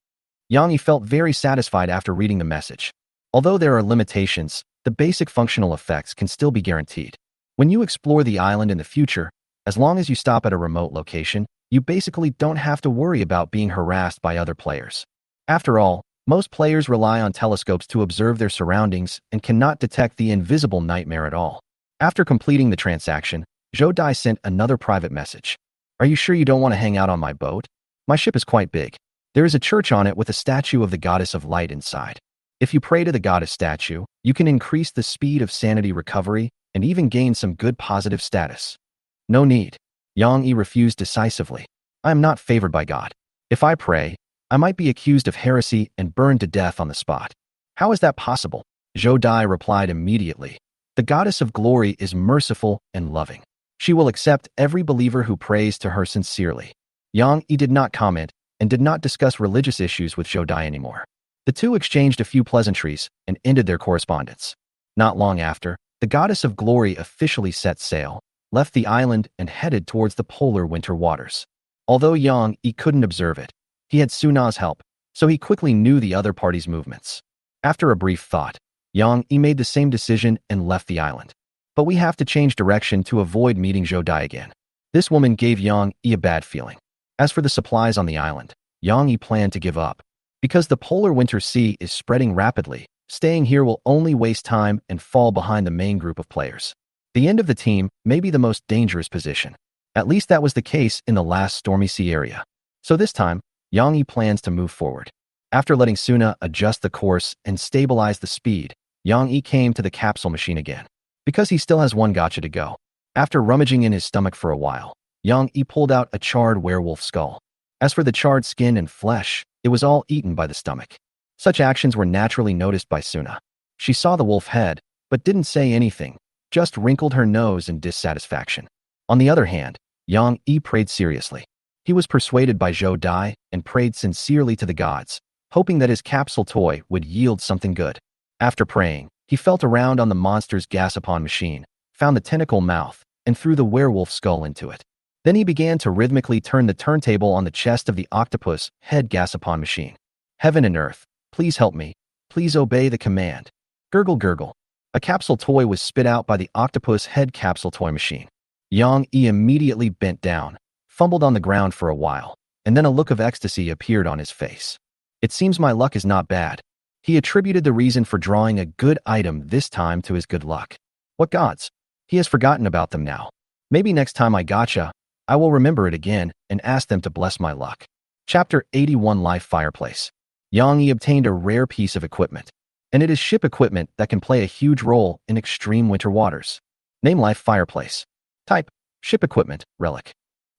A: Yang Yi felt very satisfied after reading the message. Although there are limitations, the basic functional effects can still be guaranteed. When you explore the island in the future, as long as you stop at a remote location, you basically don't have to worry about being harassed by other players. After all, most players rely on telescopes to observe their surroundings and cannot detect the invisible nightmare at all. After completing the transaction, Zhou Dai sent another private message. Are you sure you don't want to hang out on my boat? My ship is quite big. There is a church on it with a statue of the goddess of light inside. If you pray to the goddess statue, you can increase the speed of sanity recovery and even gain some good positive status. No need. Yang Yi refused decisively. I am not favored by God. If I pray, I might be accused of heresy and burned to death on the spot. How is that possible? Zhou Dai replied immediately. The goddess of glory is merciful and loving. She will accept every believer who prays to her sincerely. Yang Yi did not comment and did not discuss religious issues with Zhou Dai anymore. The two exchanged a few pleasantries and ended their correspondence. Not long after, the goddess of glory officially set sail, left the island, and headed towards the polar winter waters. Although Yang Yi couldn't observe it, he had Suna's help, so he quickly knew the other party's movements. After a brief thought, Yang Yi made the same decision and left the island. But we have to change direction to avoid meeting Zhou Dai again. This woman gave Yang Yi a bad feeling. As for the supplies on the island, Yang Yi planned to give up. Because the polar winter sea is spreading rapidly, staying here will only waste time and fall behind the main group of players. The end of the team may be the most dangerous position. At least that was the case in the last stormy sea area. So this time, Yang Yi plans to move forward. After letting Suna adjust the course and stabilize the speed, Yang Yi came to the capsule machine again. Because he still has one gacha to go. After rummaging in his stomach for a while, Yang Yi pulled out a charred werewolf skull. As for the charred skin and flesh, It was all eaten by the stomach. Such actions were naturally noticed by Suna. She saw the wolf head, but didn't say anything, just wrinkled her nose in dissatisfaction. On the other hand, Yang Yi prayed seriously. He was persuaded by Zhou Dai and prayed sincerely to the gods, hoping that his capsule toy would yield something good. After praying, he felt around on the monster's gas-upon machine, found the tentacle mouth, and threw the werewolf skull into it. Then he began to rhythmically turn the turntable on the chest of the octopus head gas-upon machine. Heaven and earth, please help me. Please obey the command. Gurgle gurgle. A capsule toy was spit out by the octopus head capsule toy machine. Yang Yi immediately bent down, fumbled on the ground for a while, and then a look of ecstasy appeared on his face. It seems my luck is not bad. He attributed the reason for drawing a good item this time to his good luck. What gods? He has forgotten about them now. Maybe next time I gotcha, I will remember it again and ask them to bless my luck. Chapter 81 Life Fireplace. Yang Yi obtained a rare piece of equipment, and it is ship equipment that can play a huge role in extreme winter waters. Name Life Fireplace. Type: ship equipment, relic.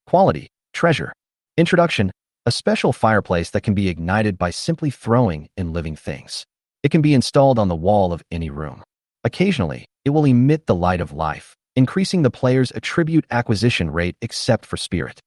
A: Quality: treasure. Introduction: a special fireplace that can be ignited by simply throwing in living things. It can be installed on the wall of any room. Occasionally, it will emit the light of life, increasing the player's attribute acquisition rate except for spirit.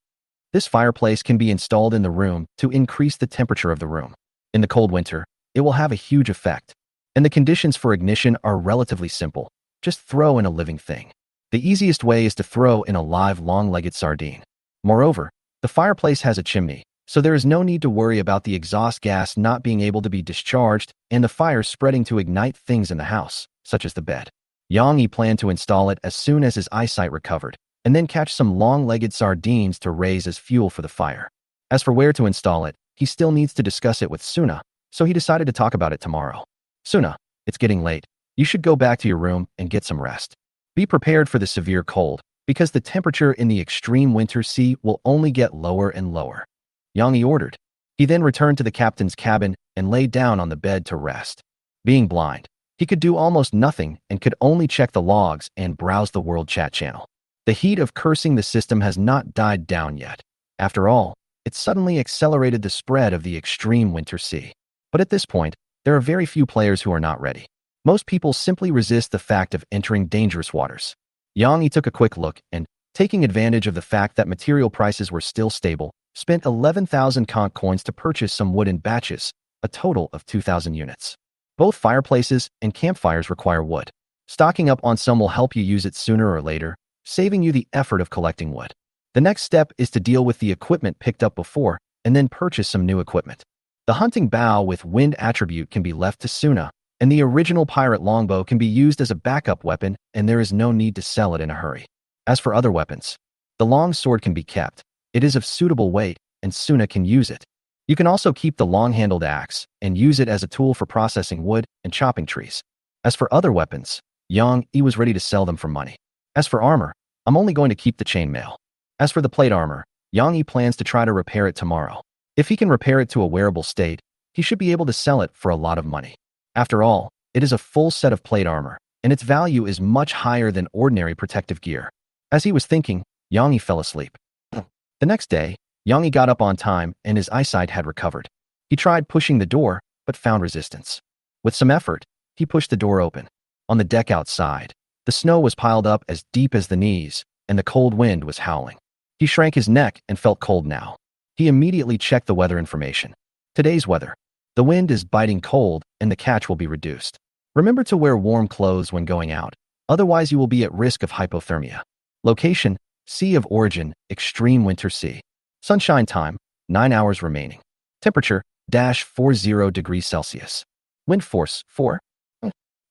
A: This fireplace can be installed in the room to increase the temperature of the room. In the cold winter, it will have a huge effect, and the conditions for ignition are relatively simple. Just throw in a living thing. The easiest way is to throw in a live long-legged sardine. Moreover, the fireplace has a chimney, so there is no need to worry about the exhaust gas not being able to be discharged and the fire spreading to ignite things in the house, such as the bed. Yang Yi planned to install it as soon as his eyesight recovered, and then catch some long-legged sardines to raise as fuel for the fire. As for where to install it, he still needs to discuss it with Suna, so he decided to talk about it tomorrow. Suna, it's getting late. You should go back to your room and get some rest. Be prepared for the severe cold, because the temperature in the extreme winter sea will only get lower and lower. Yang Yi ordered. He then returned to the captain's cabin and lay down on the bed to rest. Being blind, he could do almost nothing and could only check the logs and browse the world chat channel. The heat of cursing the system has not died down yet. After all, it suddenly accelerated the spread of the extreme winter sea. But at this point, there are very few players who are not ready. Most people simply resist the fact of entering dangerous waters. Yang Yi took a quick look and, taking advantage of the fact that material prices were still stable, spent 11,000 conch coins to purchase some wood in batches, a total of 2,000 units. Both fireplaces and campfires require wood. Stocking up on some will help you use it sooner or later, saving you the effort of collecting wood. The next step is to deal with the equipment picked up before and then purchase some new equipment. The hunting bow with wind attribute can be left to Suna, and the original pirate longbow can be used as a backup weapon, and there is no need to sell it in a hurry. As for other weapons, the long sword can be kept. It is of suitable weight, and Suna can use it. You can also keep the long-handled axe and use it as a tool for processing wood and chopping trees. As for other weapons, Yang Yi was ready to sell them for money. As for armor, I'm only going to keep the chainmail. As for the plate armor, Yang Yi plans to try to repair it tomorrow. If he can repair it to a wearable state, he should be able to sell it for a lot of money. After all, it is a full set of plate armor, and its value is much higher than ordinary protective gear. As he was thinking, Yang Yi fell asleep. The next day, Yang Yi got up on time and his eyesight had recovered. He tried pushing the door, but found resistance. With some effort, he pushed the door open. On the deck outside, the snow was piled up as deep as the knees, and the cold wind was howling. He shrank his neck and felt cold now. He immediately checked the weather information. Today's weather. The wind is biting cold, and the catch will be reduced. Remember to wear warm clothes when going out, otherwise you will be at risk of hypothermia. Location: Sea of Origin, Extreme Winter Sea. Sunshine time, 9 hours remaining. Temperature, -40 degrees Celsius. Wind force, 4.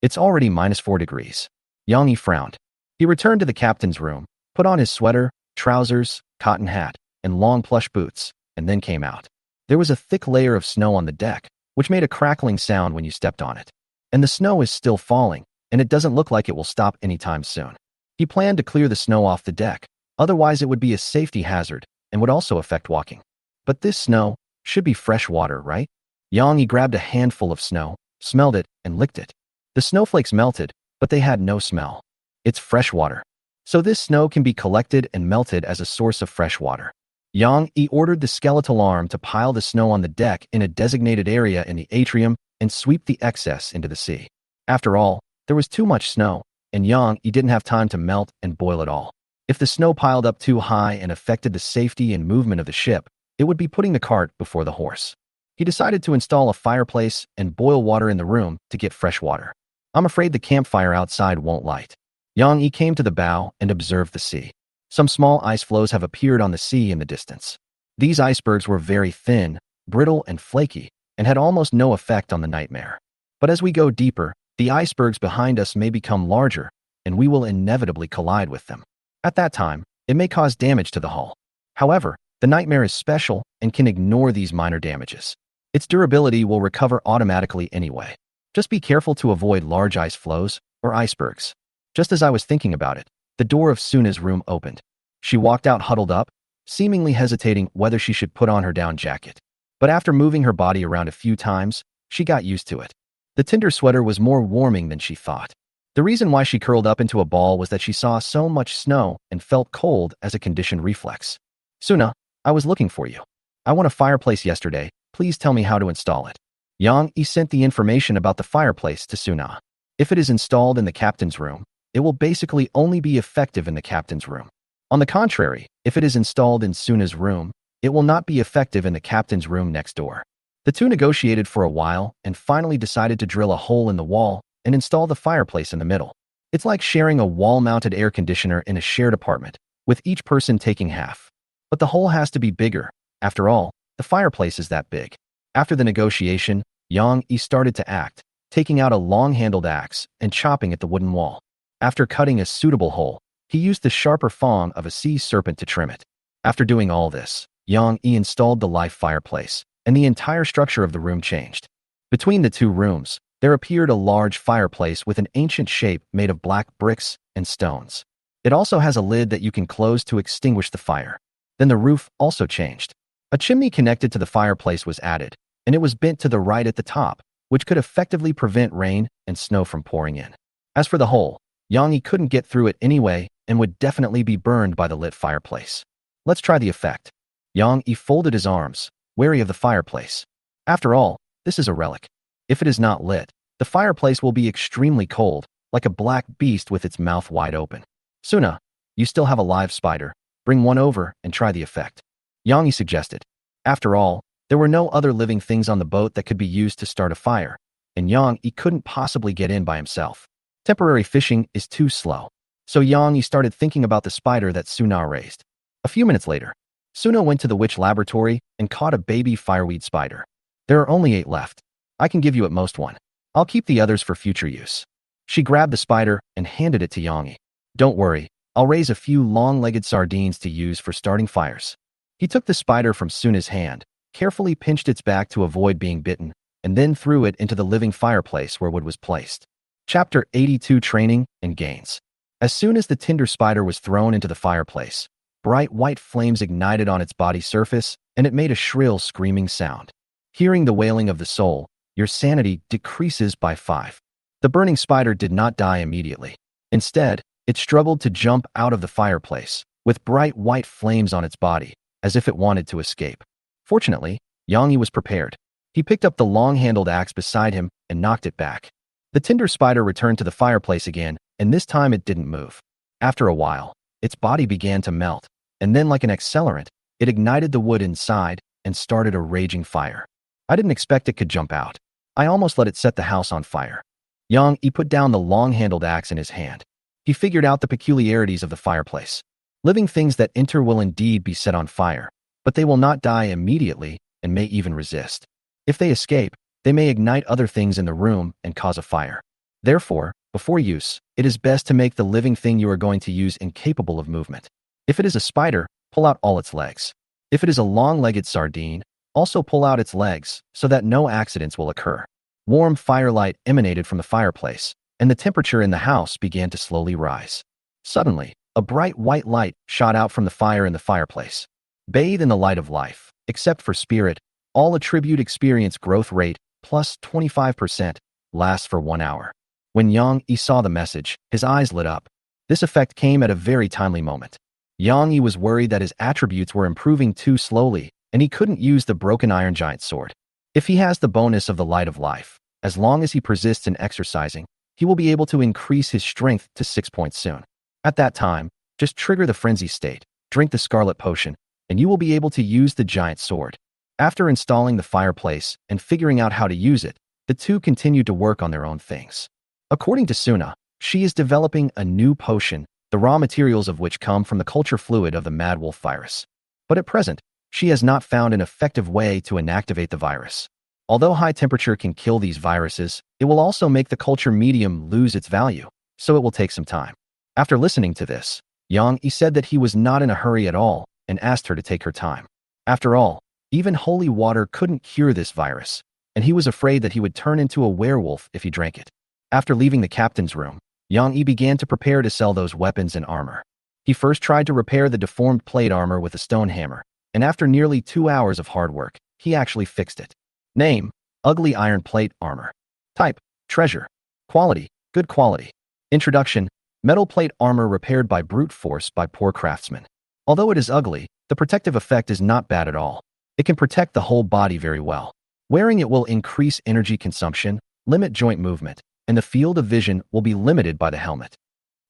A: It's already -4 degrees. Yang Yi frowned. He returned to the captain's room, put on his sweater, trousers, cotton hat, and long plush boots, and then came out. There was a thick layer of snow on the deck, which made a crackling sound when you stepped on it. And the snow is still falling, and it doesn't look like it will stop anytime soon. He planned to clear the snow off the deck, otherwise it would be a safety hazard and would also affect walking. But this snow should be fresh water, right? Yang Yi grabbed a handful of snow, smelled it, and licked it. The snowflakes melted, but they had no smell. It's fresh water. So this snow can be collected and melted as a source of fresh water. Yang Yi ordered the skeletal arm to pile the snow on the deck in a designated area in the atrium and sweep the excess into the sea. After all, there was too much snow, and Yang Yi didn't have time to melt and boil it all. If the snow piled up too high and affected the safety and movement of the ship, it would be putting the cart before the horse. He decided to install a fireplace and boil water in the room to get fresh water. I'm afraid the campfire outside won't light. Yang Yi came to the bow and observed the sea. Some small ice floes have appeared on the sea in the distance. These icebergs were very thin, brittle, and flaky, and had almost no effect on the nightmare. But as we go deeper, the icebergs behind us may become larger, and we will inevitably collide with them. At that time, it may cause damage to the hull. However, the nightmare is special and can ignore these minor damages. Its durability will recover automatically anyway. Just be careful to avoid large ice floes or icebergs. Just as I was thinking about it, the door of Suna's room opened. She walked out huddled up, seemingly hesitating whether she should put on her down jacket. But after moving her body around a few times, she got used to it. The tinder sweater was more warming than she thought. The reason why she curled up into a ball was that she saw so much snow and felt cold as a conditioned reflex. Suna, I was looking for you. I want a fireplace yesterday. Please tell me how to install it. Yang Yi sent the information about the fireplace to Suna. If it is installed in the captain's room, it will basically only be effective in the captain's room. On the contrary, if it is installed in Suna's room, it will not be effective in the captain's room next door. The two negotiated for a while and finally decided to drill a hole in the wall and install the fireplace in the middle. It's like sharing a wall-mounted air conditioner in a shared apartment, with each person taking half. But the hole has to be bigger. After all, the fireplace is that big. After the negotiation, Yang Yi started to act, taking out a long-handled axe and chopping at the wooden wall. After cutting a suitable hole, he used the sharper fang of a sea serpent to trim it. After doing all this, Yang Yi installed the live fireplace, and the entire structure of the room changed. Between the two rooms, there appeared a large fireplace with an ancient shape made of black bricks and stones. It also has a lid that you can close to extinguish the fire. Then the roof also changed. A chimney connected to the fireplace was added, and it was bent to the right at the top, which could effectively prevent rain and snow from pouring in. As for the hole, Yang Yi couldn't get through it anyway and would definitely be burned by the lit fireplace. Let's try the effect. Yang Yi folded his arms, wary of the fireplace. After all, this is a relic. If it is not lit, the fireplace will be extremely cold, like a black beast with its mouth wide open. Suna, you still have a live spider. Bring one over and try the effect. Yang Yi suggested. After all, there were no other living things on the boat that could be used to start a fire, and Yang Yi couldn't possibly get in by himself. Temporary fishing is too slow. So Yang Yi started thinking about the spider that Suna raised. A few minutes later, Suna went to the witch laboratory and caught a baby fireweed spider. There are only 8 left. I can give you at most 1. I'll keep the others for future use. She grabbed the spider and handed it to Yang Yi. Don't worry, I'll raise a few long-legged sardines to use for starting fires. He took the spider from Suna's hand, carefully pinched its back to avoid being bitten, and then threw it into the living fireplace where wood was placed. Chapter 82 Training and Gains. As soon as the tinder spider was thrown into the fireplace, bright white flames ignited on its body surface, and it made a shrill screaming sound. Hearing the wailing of the soul, your sanity decreases by 5. The burning spider did not die immediately. Instead, it struggled to jump out of the fireplace, with bright white flames on its body, as if it wanted to escape. Fortunately, Yang Yi was prepared. He picked up the long-handled axe beside him and knocked it back. The tinder spider returned to the fireplace again, and this time it didn't move. After a while, its body began to melt, and then like an accelerant, it ignited the wood inside and started a raging fire. I didn't expect it could jump out. I almost let it set the house on fire. Yang Yi put down the long-handled axe in his hand. He figured out the peculiarities of the fireplace. Living things that enter will indeed be set on fire, but they will not die immediately and may even resist. If they escape, they may ignite other things in the room and cause a fire. Therefore, before use, it is best to make the living thing you are going to use incapable of movement. If it is a spider, pull out all its legs. If it is a long-legged sardine, also pull out its legs so that no accidents will occur. Warm firelight emanated from the fireplace, and the temperature in the house began to slowly rise. Suddenly, a bright white light shot out from the fire in the fireplace. Bathe in the light of life, except for spirit, all attribute experience growth rate plus 25%, lasts for 1 hour. When Yang Yi saw the message, his eyes lit up. This effect came at a very timely moment. Yang Yi was worried that his attributes were improving too slowly, and he couldn't use the broken iron giant sword. If he has the bonus of the light of life, as long as he persists in exercising, he will be able to increase his strength to 6 points soon. At that time, just trigger the frenzy state, drink the scarlet potion, and you will be able to use the giant sword. After installing the fireplace and figuring out how to use it, the two continued to work on their own things. According to Suna, she is developing a new potion, the raw materials of which come from the culture fluid of the Mad Wolf virus. But at present, she has not found an effective way to inactivate the virus. Although high temperature can kill these viruses, it will also make the culture medium lose its value, so it will take some time. After listening to this, Yang Yi said that he was not in a hurry at all and asked her to take her time. After all, even holy water couldn't cure this virus, and he was afraid that he would turn into a werewolf if he drank it. After leaving the captain's room, Yang Yi began to prepare to sell those weapons and armor. He first tried to repair the deformed plate armor with a stone hammer, and after nearly 2 hours of hard work, he actually fixed it. Name: Ugly Iron Plate Armor. Type: Treasure. Quality: Good quality. Introduction: Metal plate armor repaired by brute force by poor craftsmen. Although it is ugly, the protective effect is not bad at all. It can protect the whole body very well. Wearing it will increase energy consumption, limit joint movement, and the field of vision will be limited by the helmet.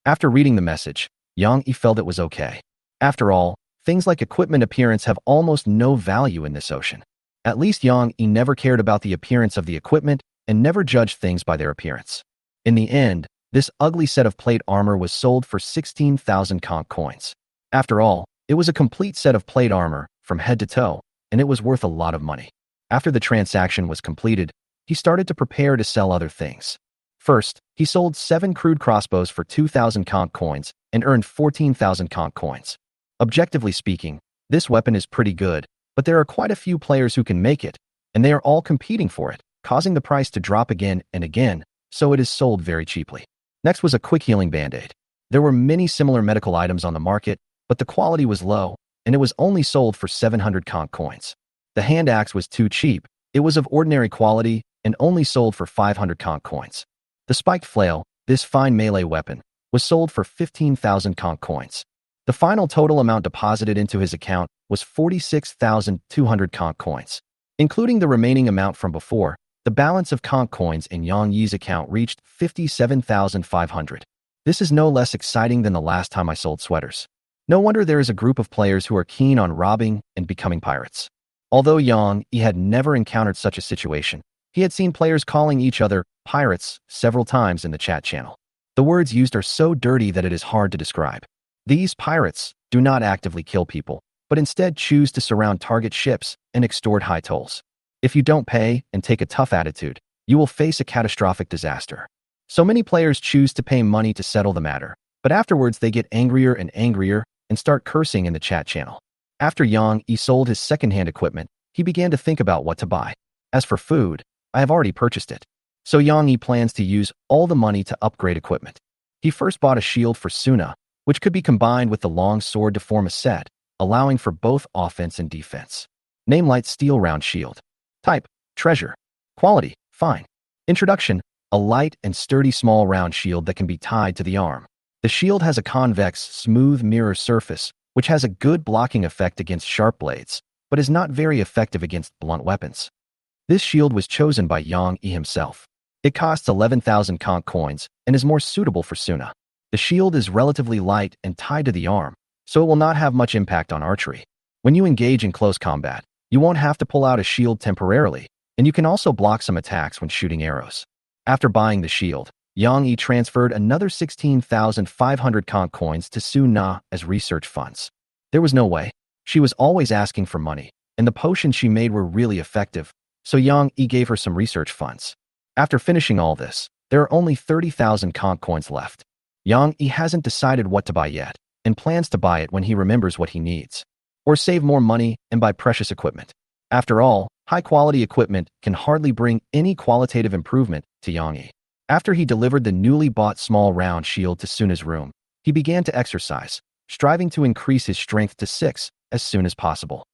A: After reading the message, Yang Yi felt it was okay. After all, things like equipment appearance have almost no value in this ocean. At least Yang Yi never cared about the appearance of the equipment and never judged things by their appearance. In the end, this ugly set of plate armor was sold for 16,000 conch coins. After all, it was a complete set of plate armor, from head to toe, and it was worth a lot of money. After the transaction was completed, he started to prepare to sell other things. First, he sold 7 crude crossbows for 2,000 conch coins and earned 14,000 conch coins. Objectively speaking, this weapon is pretty good, but there are quite a few players who can make it, and they are all competing for it, causing the price to drop again and again, so it is sold very cheaply. Next was a quick healing band-aid. There were many similar medical items on the market, but the quality was low, and it was only sold for 700 conch coins. The hand axe was too cheap, it was of ordinary quality, and only sold for 500 conch coins. The spiked flail, this fine melee weapon, was sold for 15,000 conch coins. The final total amount deposited into his account was 46,200 conch coins. Including the remaining amount from before, the balance of conch coins in Yang Yi's account reached 57,500. This is no less exciting than the last time I sold sweaters. No wonder there is a group of players who are keen on robbing and becoming pirates. Although Yang Yi had never encountered such a situation, he had seen players calling each other pirates several times in the chat channel. The words used are so dirty that it is hard to describe. These pirates do not actively kill people, but instead choose to surround target ships and extort high tolls. If you don't pay and take a tough attitude, you will face a catastrophic disaster. So many players choose to pay money to settle the matter, but afterwards they get angrier and angrier and start cursing in the chat channel. After Yang Yi sold his second-hand equipment, he began to think about what to buy. As for food, I have already purchased it. So Yang Yi plans to use all the money to upgrade equipment. He first bought a shield for Suna, which could be combined with the long sword to form a set, allowing for both offense and defense. Name: Light Steel Round Shield. Type: Treasure. Quality: Fine. Introduction: A light and sturdy small round shield that can be tied to the arm. The shield has a convex, smooth mirror surface, which has a good blocking effect against sharp blades, but is not very effective against blunt weapons. This shield was chosen by Yang Yi himself. It costs 11,000 conch coins and is more suitable for Suna. The shield is relatively light and tied to the arm, so it will not have much impact on archery. When you engage in close combat, you won't have to pull out a shield temporarily, and you can also block some attacks when shooting arrows. After buying the shield, Yang Yi transferred another 16,500 conch coins to Suna as research funds. There was no way. She was always asking for money, and the potions she made were really effective, so Yang Yi gave her some research funds. After finishing all this, there are only 30,000 conch coins left. Yang Yi hasn't decided what to buy yet, and plans to buy it when he remembers what he needs. Or save more money and buy precious equipment. After all, high-quality equipment can hardly bring any qualitative improvement to Yang Yi. After he delivered the newly bought small round shield to Suna's room, he began to exercise, striving to increase his strength to 6 as soon as possible.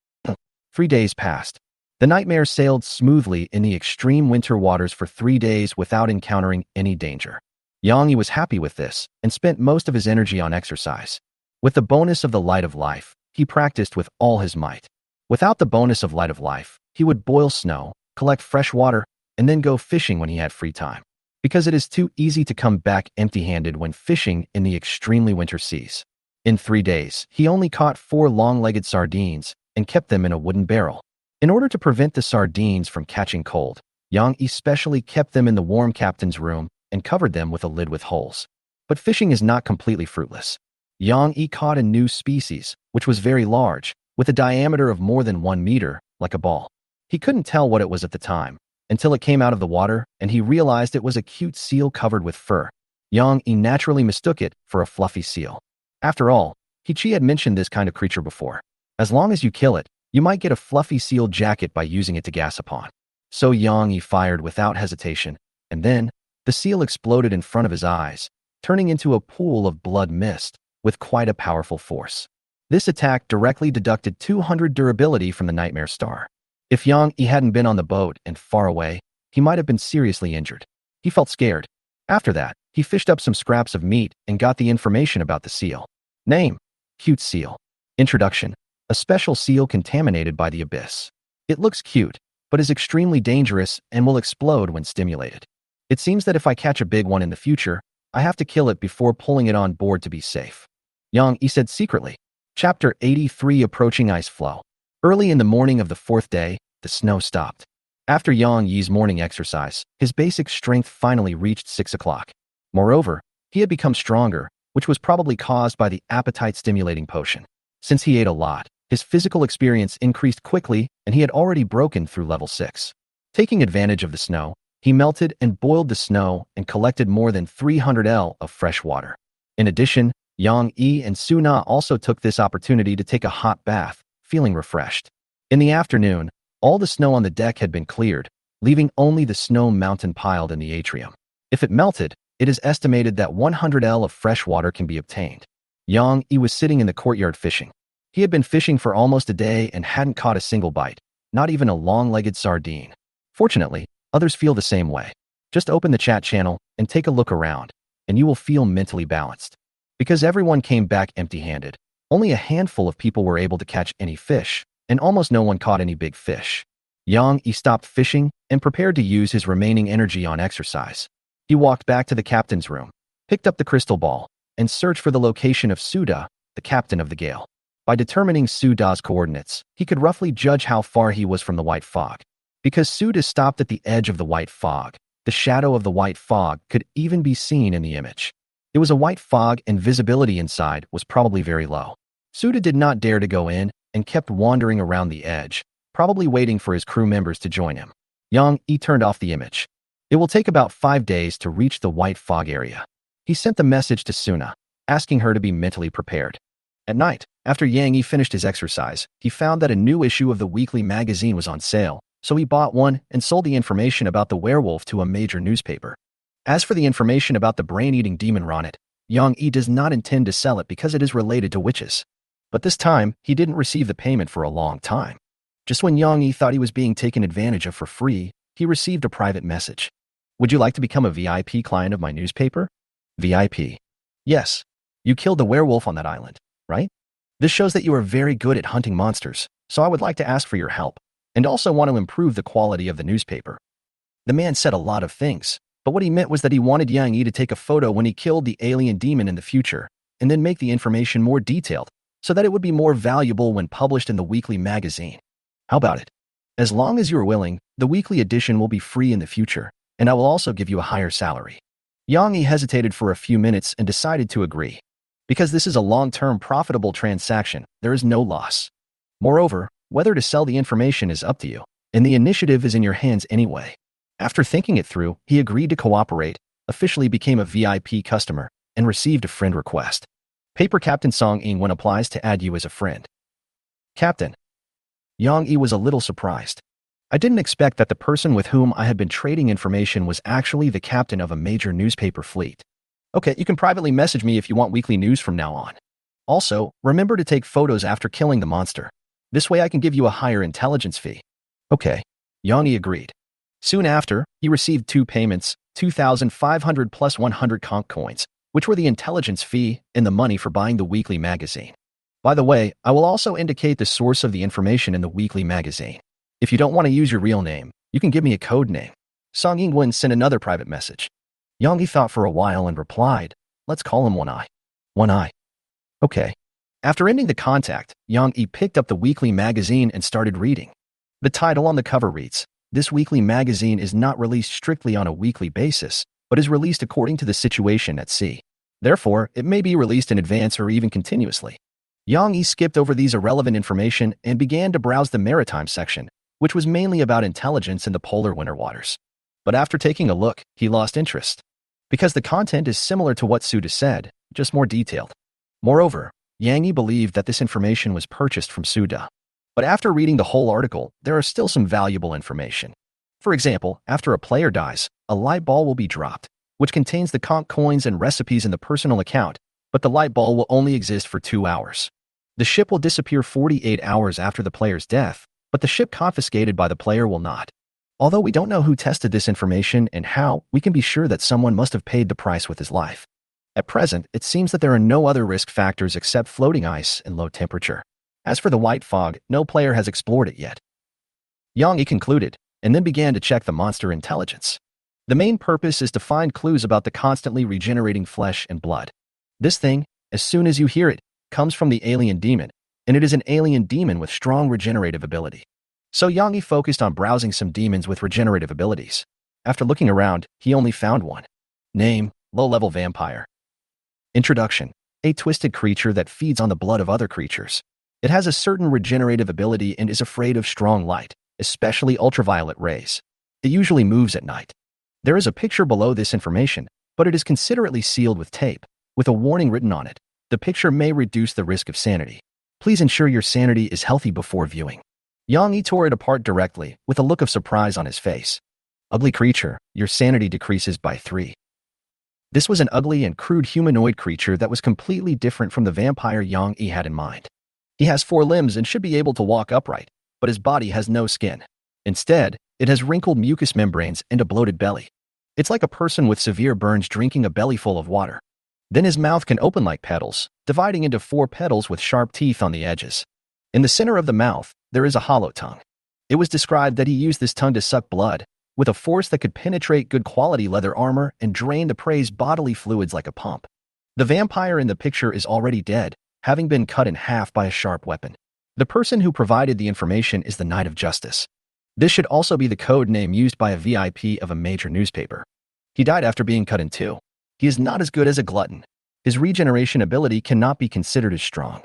A: 3 days passed. The Nightmare sailed smoothly in the extreme winter waters for 3 days without encountering any danger. Yang Yi was happy with this and spent most of his energy on exercise. With the bonus of the light of life, he practiced with all his might. Without the bonus of light of life, he would boil snow, collect fresh water, and then go fishing when he had free time. Because it is too easy to come back empty-handed when fishing in the extremely winter seas. In 3 days, he only caught 4 long-legged sardines and kept them in a wooden barrel. In order to prevent the sardines from catching cold, Yang Yi specially kept them in the warm captain's room and covered them with a lid with holes. But fishing is not completely fruitless. Yang Yi caught a new species, which was very large, with a diameter of more than 1 meter, like a ball. He couldn't tell what it was at the time, until it came out of the water and he realized it was a cute seal covered with fur. Yang Yi naturally mistook it for a fluffy seal. After all, Chi had mentioned this kind of creature before. As long as you kill it, you might get a fluffy seal jacket by using it to gas upon. So Yang Yi fired without hesitation, and then the seal exploded in front of his eyes, turning into a pool of blood mist with quite a powerful force. This attack directly deducted 200 durability from the Nightmare Star. If Yang Yi hadn't been on the boat and far away, he might have been seriously injured. He felt scared. After that, he fished up some scraps of meat and got the information about the seal. Name: Cute Seal. Introduction: a special seal contaminated by the abyss. It looks cute, but is extremely dangerous and will explode when stimulated. It seems that if I catch a big one in the future, I have to kill it before pulling it on board to be safe. Yang Yi said secretly. Chapter 83: Approaching Ice Flow. Early in the morning of the 4th day, the snow stopped. After Yang Yi's morning exercise, his basic strength finally reached 6 o'clock. Moreover, he had become stronger, which was probably caused by the appetite-stimulating potion. Since he ate a lot, his physical experience increased quickly and he had already broken through level 6. Taking advantage of the snow, he melted and boiled the snow and collected more than 300 L of fresh water. In addition, Yang Yi and Su Na also took this opportunity to take a hot bath, feeling refreshed. In the afternoon, all the snow on the deck had been cleared, leaving only the snow mountain piled in the atrium. If it melted, it is estimated that 100 L of fresh water can be obtained. Yang Yi was sitting in the courtyard fishing. He had been fishing for almost a day and hadn't caught a single bite, not even a long-legged sardine. Fortunately, others feel the same way. Just open the chat channel and take a look around, and you will feel mentally balanced. Because everyone came back empty-handed, only a handful of people were able to catch any fish, and almost no one caught any big fish. Yang Yi stopped fishing and prepared to use his remaining energy on exercise. He walked back to the captain's room, picked up the crystal ball, and searched for the location of Suda, the captain of the gale. By determining Suda's coordinates, he could roughly judge how far he was from the white fog. Because Suda stopped at the edge of the white fog, the shadow of the white fog could even be seen in the image. It was a white fog and visibility inside was probably very low. Suda did not dare to go in and kept wandering around the edge, probably waiting for his crew members to join him. Yang Yi turned off the image. It will take about 5 days to reach the white fog area. He sent the message to Suna, asking her to be mentally prepared. At night, after Yang Yi finished his exercise, he found that a new issue of the weekly magazine was on sale, so he bought one and sold the information about the werewolf to a major newspaper. As for the information about the brain-eating demon Ronit, Yang Yi does not intend to sell it because it is related to witches. But this time, he didn't receive the payment for a long time. Just when Yang Yi thought he was being taken advantage of for free, he received a private message. Would you like to become a VIP client of my newspaper? VIP. Yes. You killed the werewolf on that island, right? This shows that you are very good at hunting monsters, so I would like to ask for your help, and also want to improve the quality of the newspaper. The man said a lot of things, but what he meant was that he wanted Yang Yi to take a photo when he killed the alien demon in the future, and then make the information more detailed, so that it would be more valuable when published in the weekly magazine. How about it? As long as you are willing, the weekly edition will be free in the future, and I will also give you a higher salary. Yang Yi hesitated for a few minutes and decided to agree. Because this is a long-term profitable transaction, there is no loss. Moreover, whether to sell the information is up to you, and the initiative is in your hands anyway. After thinking it through, he agreed to cooperate, officially became a VIP customer, and received a friend request. Paper Captain Song Ing when applies to add you as a friend. Captain. Yang Yi was a little surprised. I didn't expect that the person with whom I had been trading information was actually the captain of a major newspaper fleet. Okay, you can privately message me if you want weekly news from now on. Also, remember to take photos after killing the monster. This way I can give you a higher intelligence fee. Okay, Yang Yi agreed. Soon after, he received 2 payments, 2,500 plus 100 conch coins, which were the intelligence fee and the money for buying the weekly magazine. By the way, I will also indicate the source of the information in the weekly magazine. If you don't want to use your real name, you can give me a code name. Song Yingwen sent another private message. Yang Yi thought for a while and replied, "Let's call him One Eye." One Eye. Okay. After ending the contact, Yang Yi picked up the weekly magazine and started reading. The title on the cover reads, "This weekly magazine is not released strictly on a weekly basis, but is released according to the situation at sea. Therefore, it may be released in advance or even continuously." Yang Yi skipped over these irrelevant information and began to browse the maritime section, which was mainly about intelligence in the polar winter waters. But after taking a look, he lost interest. Because the content is similar to what Suda said, just more detailed. Moreover, Yang Yi believed that this information was purchased from Suda. But after reading the whole article, there are still some valuable information. For example, after a player dies, a light ball will be dropped, which contains the conch coins and recipes in the personal account, but the light ball will only exist for 2 hours. The ship will disappear 48 hours after the player's death, but the ship confiscated by the player will not. Although we don't know who tested this information and how, we can be sure that someone must have paid the price with his life. At present, it seems that there are no other risk factors except floating ice and low temperature. As for the white fog, no player has explored it yet. Yang Yi concluded, and then began to check the monster intelligence. The main purpose is to find clues about the constantly regenerating flesh and blood. This thing, as soon as you hear it, comes from the alien demon, and it is an alien demon with strong regenerative ability. So Yang Yi focused on browsing some demons with regenerative abilities. After looking around, he only found one. Name, low-level vampire. Introduction, a twisted creature that feeds on the blood of other creatures. It has a certain regenerative ability and is afraid of strong light, especially ultraviolet rays. It usually moves at night. There is a picture below this information, but it is considerately sealed with tape, with a warning written on it. The picture may reduce the risk of sanity. Please ensure your sanity is healthy before viewing. Yang Yi tore it apart directly, with a look of surprise on his face. Ugly creature, your sanity decreases by 3. This was an ugly and crude humanoid creature that was completely different from the vampire Yang Yi had in mind. He has 4 limbs and should be able to walk upright, but his body has no skin. Instead, it has wrinkled mucous membranes and a bloated belly. It's like a person with severe burns drinking a belly full of water. Then his mouth can open like petals, dividing into 4 petals with sharp teeth on the edges. In the center of the mouth, there is a hollow tongue. It was described that he used this tongue to suck blood, with a force that could penetrate good quality leather armor and drain the prey's bodily fluids like a pump. The vampire in the picture is already dead, having been cut in half by a sharp weapon. The person who provided the information is the Knight of Justice. This should also be the code name used by a VIP of a major newspaper. He died after being cut in 2. He is not as good as a glutton. His regeneration ability cannot be considered as strong.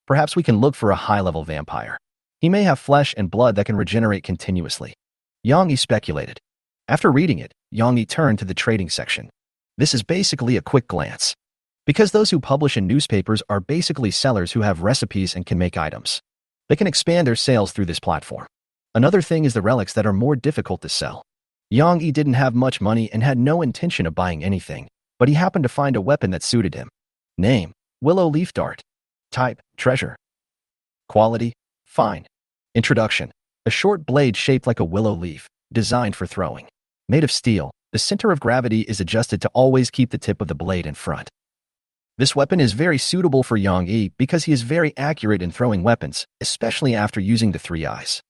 A: Perhaps we can look for a high-level vampire. He may have flesh and blood that can regenerate continuously. Yang Yi speculated. After reading it, Yang Yi turned to the trading section. This is basically a quick glance. Because those who publish in newspapers are basically sellers who have recipes and can make items. They can expand their sales through this platform. Another thing is the relics that are more difficult to sell. Yang Yi didn't have much money and had no intention of buying anything, but he happened to find a weapon that suited him. Name, Willow Leaf Dart. Type, treasure. Quality, fine. Introduction, a short blade shaped like a willow leaf, designed for throwing. Made of steel, the center of gravity is adjusted to always keep the tip of the blade in front. This weapon is very suitable for Yang Yi because he is very accurate in throwing weapons, especially after using the 3 eyes.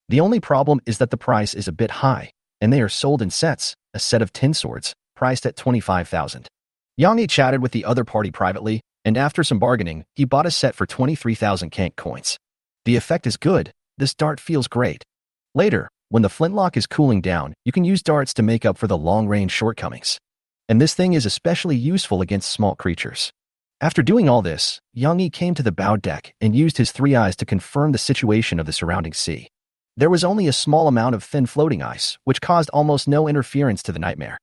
A: The only problem is that the price is a bit high, and they are sold in sets, a set of 10 swords, priced at 25,000. Yang Yi chatted with the other party privately, and after some bargaining, he bought a set for 23,000 kank coins. The effect is good. This dart feels great. Later, when the flintlock is cooling down, you can use darts to make up for the long-range shortcomings. And this thing is especially useful against small creatures. After doing all this, Yang Yi came to the bow deck and used his 3 eyes to confirm the situation of the surrounding sea. There was only a small amount of thin floating ice, which caused almost no interference to the nightmare.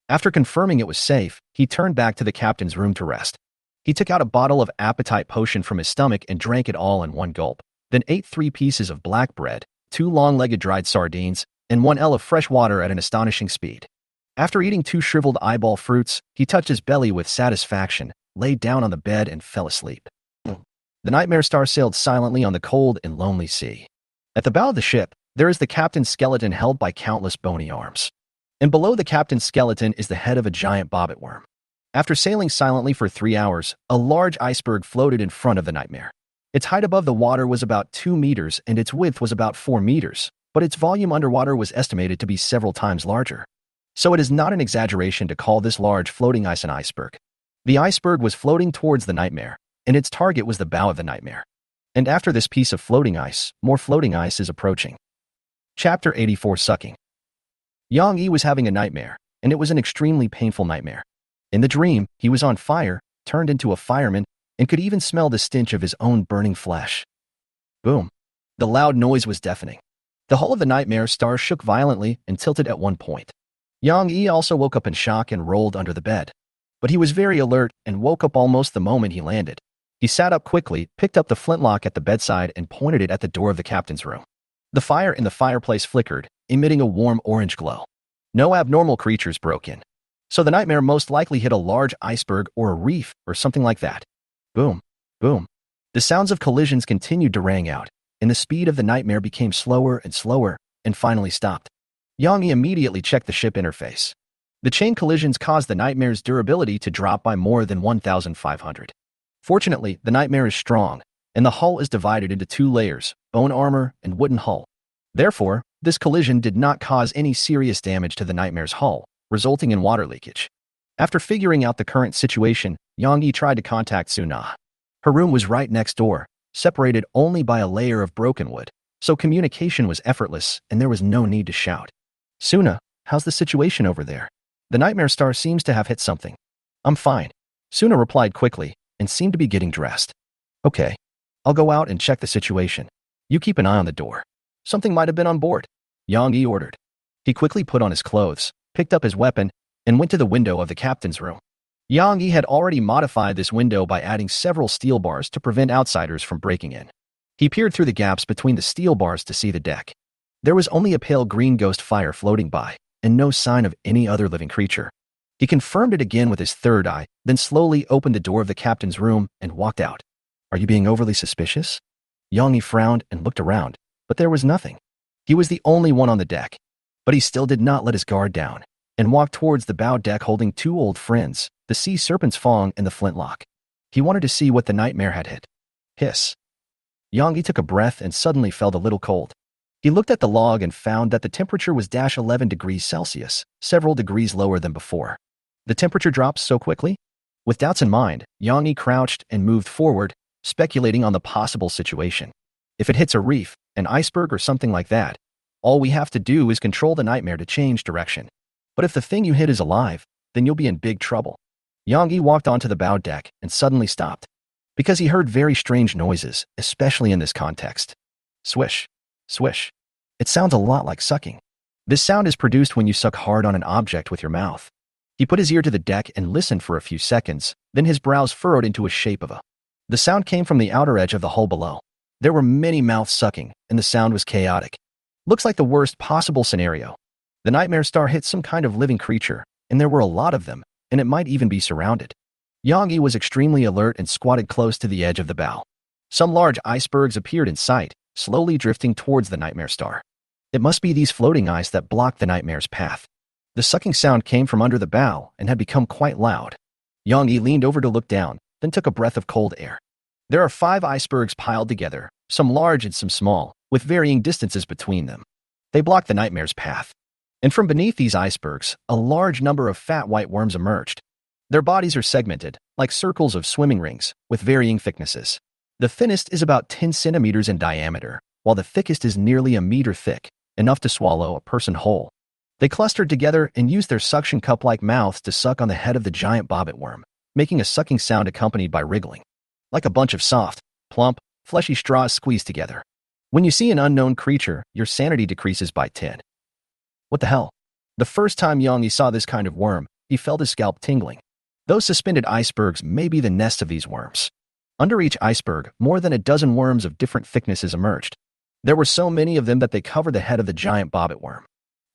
A: After confirming it was safe, he turned back to the captain's room to rest. He took out a bottle of appetite potion from his stomach and drank it all in one gulp, then ate 3 pieces of black bread, 2 long-legged dried sardines, and 1 ell of fresh water at an astonishing speed. After eating 2 shriveled eyeball fruits, he touched his belly with satisfaction, laid down on the bed and fell asleep. The Nightmare Star sailed silently on the cold and lonely sea. At the bow of the ship, there is the captain's skeleton held by countless bony arms. And below the captain's skeleton is the head of a giant bobbit worm. After sailing silently for 3 hours, a large iceberg floated in front of the nightmare. Its height above the water was about 2 meters and its width was about 4 meters, but its volume underwater was estimated to be several times larger. So it is not an exaggeration to call this large floating ice an iceberg. The iceberg was floating towards the nightmare, and its target was the bow of the nightmare. And after this piece of floating ice, more floating ice is approaching. Chapter 84 Sucking. Yang Yi was having a nightmare, and it was an extremely painful nightmare. In the dream, he was on fire, turned into a fireman, and could even smell the stench of his own burning flesh. Boom. The loud noise was deafening. The hull of the nightmare star shook violently and tilted at one point. Yang Yi also woke up in shock and rolled under the bed. But he was very alert and woke up almost the moment he landed. He sat up quickly, picked up the flintlock at the bedside and pointed it at the door of the captain's room. The fire in the fireplace flickered, emitting a warm orange glow. No abnormal creatures broke in. So the nightmare most likely hit a large iceberg or a reef or something like that. Boom, boom. The sounds of collisions continued to ring out, and the speed of the nightmare became slower and slower, and finally stopped. Yang Yi immediately checked the ship interface. The chain collisions caused the nightmare's durability to drop by more than 1,500. Fortunately, the nightmare is strong, and the hull is divided into 2 layers, bone armor and wooden hull. Therefore, this collision did not cause any serious damage to the nightmare's hull, resulting in water leakage. After figuring out the current situation, Yang Yi tried to contact Suna. Her room was right next door, separated only by a layer of broken wood, so communication was effortless and there was no need to shout. Suna, how's the situation over there? The nightmare star seems to have hit something. I'm fine. Suna replied quickly and seemed to be getting dressed. Okay. I'll go out and check the situation. You keep an eye on the door. Something might have been on board, Yang Yi ordered. He quickly put on his clothes, picked up his weapon, and went to the window of the captain's room. Yang Yi had already modified this window by adding several steel bars to prevent outsiders from breaking in. He peered through the gaps between the steel bars to see the deck. There was only a pale green ghost fire floating by, and no sign of any other living creature. He confirmed it again with his third eye, then slowly opened the door of the captain's room and walked out. Are you being overly suspicious? Yang Yi frowned and looked around, but there was nothing. He was the only one on the deck. But he still did not let his guard down, and walked towards the bow deck holding 2 old friends, the sea serpent's Fong and the flintlock. He wanted to see what the nightmare had hit. Hiss. Yang Yi took a breath and suddenly felt a little cold. He looked at the log and found that the temperature was -11 degrees Celsius, several degrees lower than before. The temperature dropped so quickly? With doubts in mind, Yang Yi crouched and moved forward, speculating on the possible situation. If it hits a reef, an iceberg or something like that, all we have to do is control the nightmare to change direction. But if the thing you hit is alive, then you'll be in big trouble. Yang Yi walked onto the bow deck and suddenly stopped, because he heard very strange noises, especially in this context. Swish, swish. It sounds a lot like sucking. This sound is produced when you suck hard on an object with your mouth. He put his ear to the deck and listened for a few seconds, then his brows furrowed into a shape of a. The sound came from the outer edge of the hull below. There were many mouths sucking, and the sound was chaotic. Looks like the worst possible scenario. The nightmare star hit some kind of living creature, and there were a lot of them, and it might even be surrounded. Yang Yi was extremely alert and squatted close to the edge of the bow. Some large icebergs appeared in sight, slowly drifting towards the nightmare star. It must be these floating ice that blocked the nightmare's path. The sucking sound came from under the bow and had become quite loud. Yang Yi leaned over to look down, then took a breath of cold air. There are 5 icebergs piled together, some large and some small, with varying distances between them. They block the nightmare's path. And from beneath these icebergs, a large number of fat white worms emerged. Their bodies are segmented, like circles of swimming rings, with varying thicknesses. The thinnest is about 10 centimeters in diameter, while the thickest is nearly a meter thick, enough to swallow a person whole. They clustered together and used their suction cup-like mouths to suck on the head of the giant bobbit worm, making a sucking sound accompanied by wriggling. Like a bunch of soft, plump, fleshy straws squeezed together. When you see an unknown creature, your sanity decreases by 10. What the hell? The first time Yang Yi saw this kind of worm, he felt his scalp tingling. Those suspended icebergs may be the nest of these worms. Under each iceberg, more than a dozen worms of different thicknesses emerged. There were so many of them that they covered the head of the giant bobbit worm.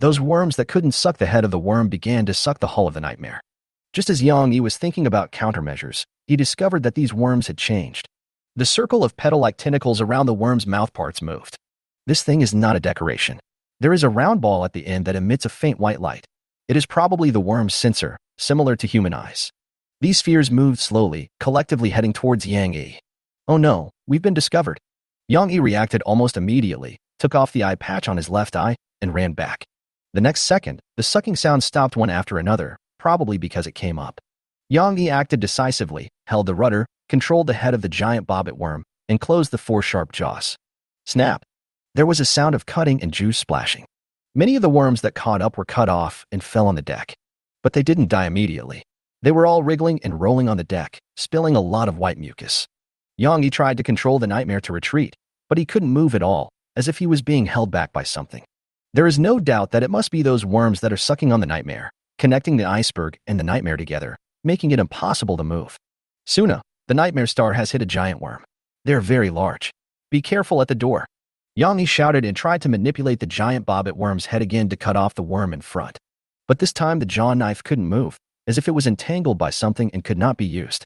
A: Those worms that couldn't suck the head of the worm began to suck the hull of the nightmare. Just as Yang Yi was thinking about countermeasures, he discovered that these worms had changed. The circle of petal-like tentacles around the worm's mouthparts moved. This thing is not a decoration. There is a round ball at the end that emits a faint white light. It is probably the worm's sensor, similar to human eyes. These spheres moved slowly, collectively heading towards Yang Yi. Oh no, we've been discovered. Yang Yi reacted almost immediately, took off the eye patch on his left eye, and ran back. The next second, the sucking sound stopped one after another, probably because it came up. Yang Yi acted decisively, held the rudder, controlled the head of the giant bobbit worm, and closed the four sharp jaws. Snap! There was a sound of cutting and juice splashing. Many of the worms that caught up were cut off and fell on the deck. But they didn't die immediately. They were all wriggling and rolling on the deck, spilling a lot of white mucus. Yang Yi tried to control the nightmare to retreat, but he couldn't move at all, as if he was being held back by something. There is no doubt that it must be those worms that are sucking on the nightmare, connecting the iceberg and the nightmare together, making it impossible to move. Suna, the nightmare star has hit a giant worm. They're very large. Be careful at the door. Yang Yi shouted and tried to manipulate the giant bobbit worm's head again to cut off the worm in front. But this time the jaw knife couldn't move, as if it was entangled by something and could not be used.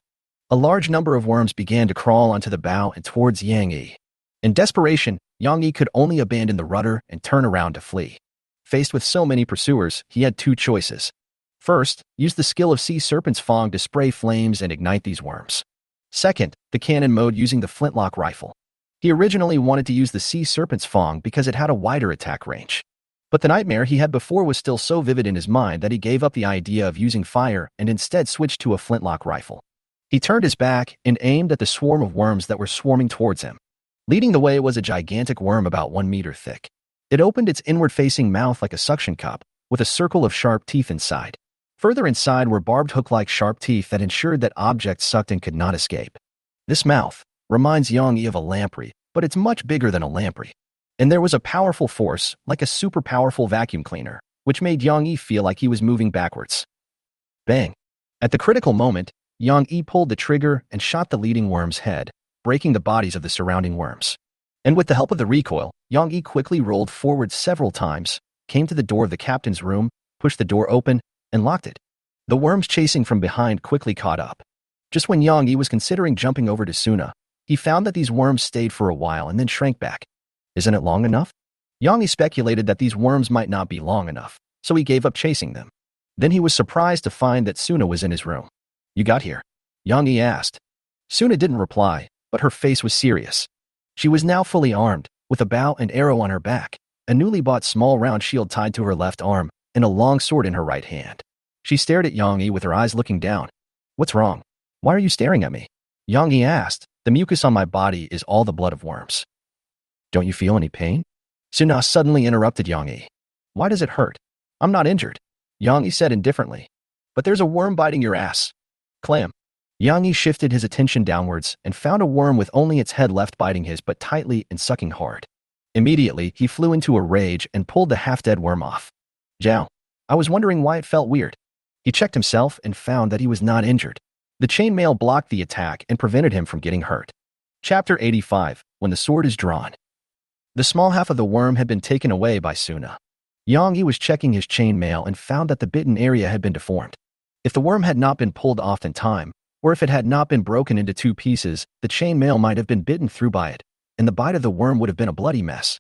A: A large number of worms began to crawl onto the bow and towards Yang Yi. In desperation, Yang Yi could only abandon the rudder and turn around to flee. Faced with so many pursuers, he had two choices. First, use the skill of Sea Serpent's Fang to spray flames and ignite these worms. Second, the cannon mode using the flintlock rifle. He originally wanted to use the Sea Serpent's Fang because it had a wider attack range. But the nightmare he had before was still so vivid in his mind that he gave up the idea of using fire and instead switched to a flintlock rifle. He turned his back and aimed at the swarm of worms that were swarming towards him. Leading the way was a gigantic worm about 1 meter thick. It opened its inward-facing mouth like a suction cup, with a circle of sharp teeth inside. Further inside were barbed hook-like sharp teeth that ensured that objects sucked in could not escape. This mouth reminds Yang Yi of a lamprey, but it's much bigger than a lamprey. And there was a powerful force, like a super powerful vacuum cleaner, which made Yang Yi feel like he was moving backwards. Bang! At the critical moment, Yang Yi pulled the trigger and shot the leading worm's head, breaking the bodies of the surrounding worms. And with the help of the recoil, Yang Yi quickly rolled forward several times, came to the door of the captain's room, pushed the door open, and locked it. The worms chasing from behind quickly caught up. Just when Yang Yi was considering jumping over to Suna, he found that these worms stayed for a while and then shrank back. Isn't it long enough? Yang Yi speculated that these worms might not be long enough, so he gave up chasing them. Then he was surprised to find that Suna was in his room. You got here? Yang Yi asked. Suna didn't reply, but her face was serious. She was now fully armed, with a bow and arrow on her back, a newly bought small round shield tied to her left arm, and a long sword in her right hand. She stared at Yang Yi with her eyes looking down. What's wrong? Why are you staring at me? Yang Yi asked. The mucus on my body is all the blood of worms. Don't you feel any pain? Suna suddenly interrupted Yang Yi. Why does it hurt? I'm not injured. Yang Yi said indifferently. But there's a worm biting your ass. Clam. Yang Yi shifted his attention downwards and found a worm with only its head left biting his but tightly and sucking hard. Immediately, he flew into a rage and pulled the half-dead worm off. Zhao. I was wondering why it felt weird. He checked himself and found that he was not injured. The chainmail blocked the attack and prevented him from getting hurt. Chapter 85, When the Sword is Drawn. The small half of the worm had been taken away by Suna. Yang Yi was checking his chainmail and found that the bitten area had been deformed. If the worm had not been pulled off in time, or if it had not been broken into 2 pieces, the chainmail might have been bitten through by it, and the bite of the worm would have been a bloody mess.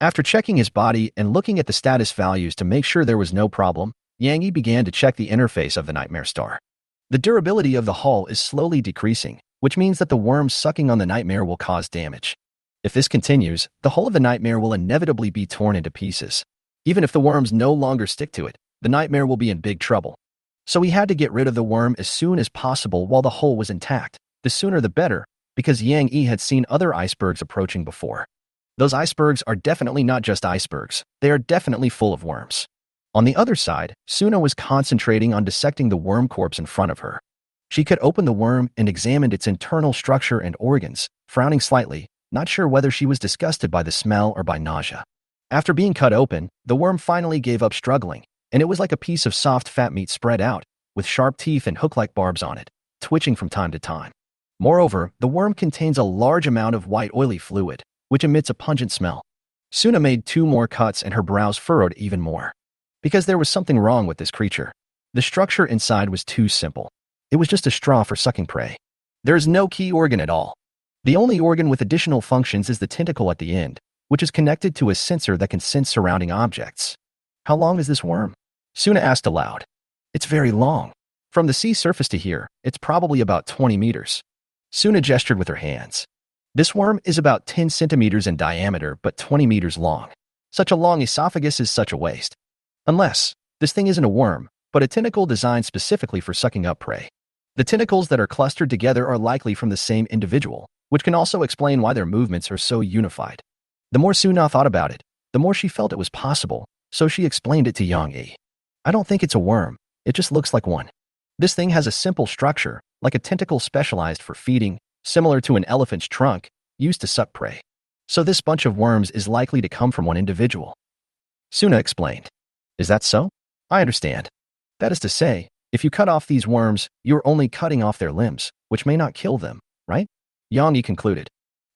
A: After checking his body and looking at the status values to make sure there was no problem, Yang Yi began to check the interface of the Nightmare Star. The durability of the hull is slowly decreasing, which means that the worms sucking on the nightmare will cause damage. If this continues, the hull of the nightmare will inevitably be torn into pieces. Even if the worms no longer stick to it, the nightmare will be in big trouble. So he had to get rid of the worm as soon as possible while the hull was intact. The sooner the better, because Yang Yi had seen other icebergs approaching before. Those icebergs are definitely not just icebergs, they are definitely full of worms. On the other side, Suna was concentrating on dissecting the worm corpse in front of her. She could open the worm and examined its internal structure and organs, frowning slightly, not sure whether she was disgusted by the smell or by nausea. After being cut open, the worm finally gave up struggling, and it was like a piece of soft fat meat spread out, with sharp teeth and hook-like barbs on it, twitching from time to time. Moreover, the worm contains a large amount of white oily fluid, which emits a pungent smell. Suna made 2 more cuts and her brows furrowed even more. Because there was something wrong with this creature. The structure inside was too simple. It was just a straw for sucking prey. There is no key organ at all. The only organ with additional functions is the tentacle at the end, which is connected to a sensor that can sense surrounding objects. How long is this worm? Suna asked aloud. It's very long. From the sea surface to here, it's probably about 20 meters. Suna gestured with her hands. This worm is about 10 centimeters in diameter but 20 meters long. Such a long esophagus is such a waste. Unless, this thing isn't a worm, but a tentacle designed specifically for sucking up prey. The tentacles that are clustered together are likely from the same individual, which can also explain why their movements are so unified. The more Suna thought about it, the more she felt it was possible, so she explained it to Yang Yi. I don't think it's a worm, it just looks like one. This thing has a simple structure, like a tentacle specialized for feeding, similar to an elephant's trunk, used to suck prey. So this bunch of worms is likely to come from one individual. Suna explained. Is that so? I understand. That is to say, if you cut off these worms, you're only cutting off their limbs, which may not kill them, right? Yang Yi concluded.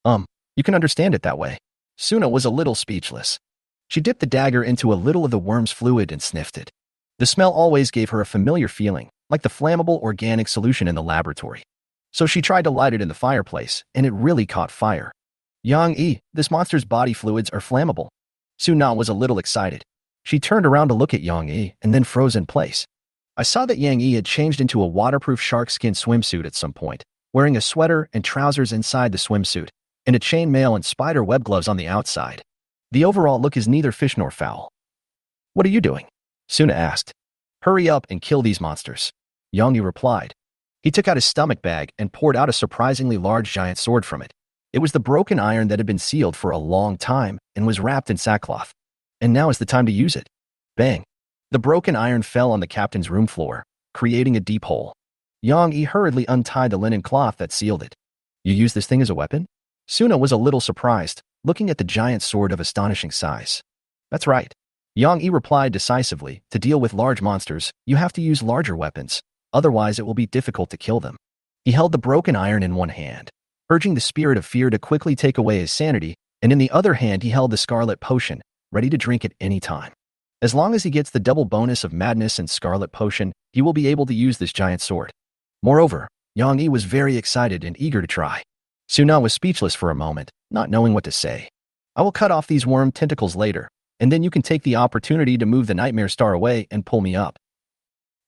A: You can understand it that way. Suna was a little speechless. She dipped the dagger into a little of the worm's fluid and sniffed it. The smell always gave her a familiar feeling, like the flammable organic solution in the laboratory. So she tried to light it in the fireplace, and it really caught fire. Yang Yi, this monster's body fluids are flammable. Suna was a little excited. She turned around to look at Yang Yi and then froze in place. I saw that Yang Yi had changed into a waterproof sharkskin swimsuit at some point, wearing a sweater and trousers inside the swimsuit, and a chainmail and spider web gloves on the outside. The overall look is neither fish nor fowl. What are you doing? Suna asked. Hurry up and kill these monsters. Yang Yi replied. He took out his stomach bag and poured out a surprisingly large giant sword from it. It was the broken iron that had been sealed for a long time and was wrapped in sackcloth. And now is the time to use it. Bang. The broken iron fell on the captain's room floor, creating a deep hole. Yang Yi hurriedly untied the linen cloth that sealed it. You use this thing as a weapon? Suna was a little surprised, looking at the giant sword of astonishing size. That's right. Yang Yi replied decisively, to deal with large monsters, you have to use larger weapons, otherwise it will be difficult to kill them. He held the broken iron in one hand, urging the spirit of fear to quickly take away his sanity, and in the other hand he held the scarlet potion, ready to drink at any time. As long as he gets the double bonus of madness and scarlet potion, he will be able to use this giant sword. Moreover, Yang Yi was very excited and eager to try. Suna was speechless for a moment, not knowing what to say. I will cut off these worm tentacles later, and then you can take the opportunity to move the nightmare star away and pull me up.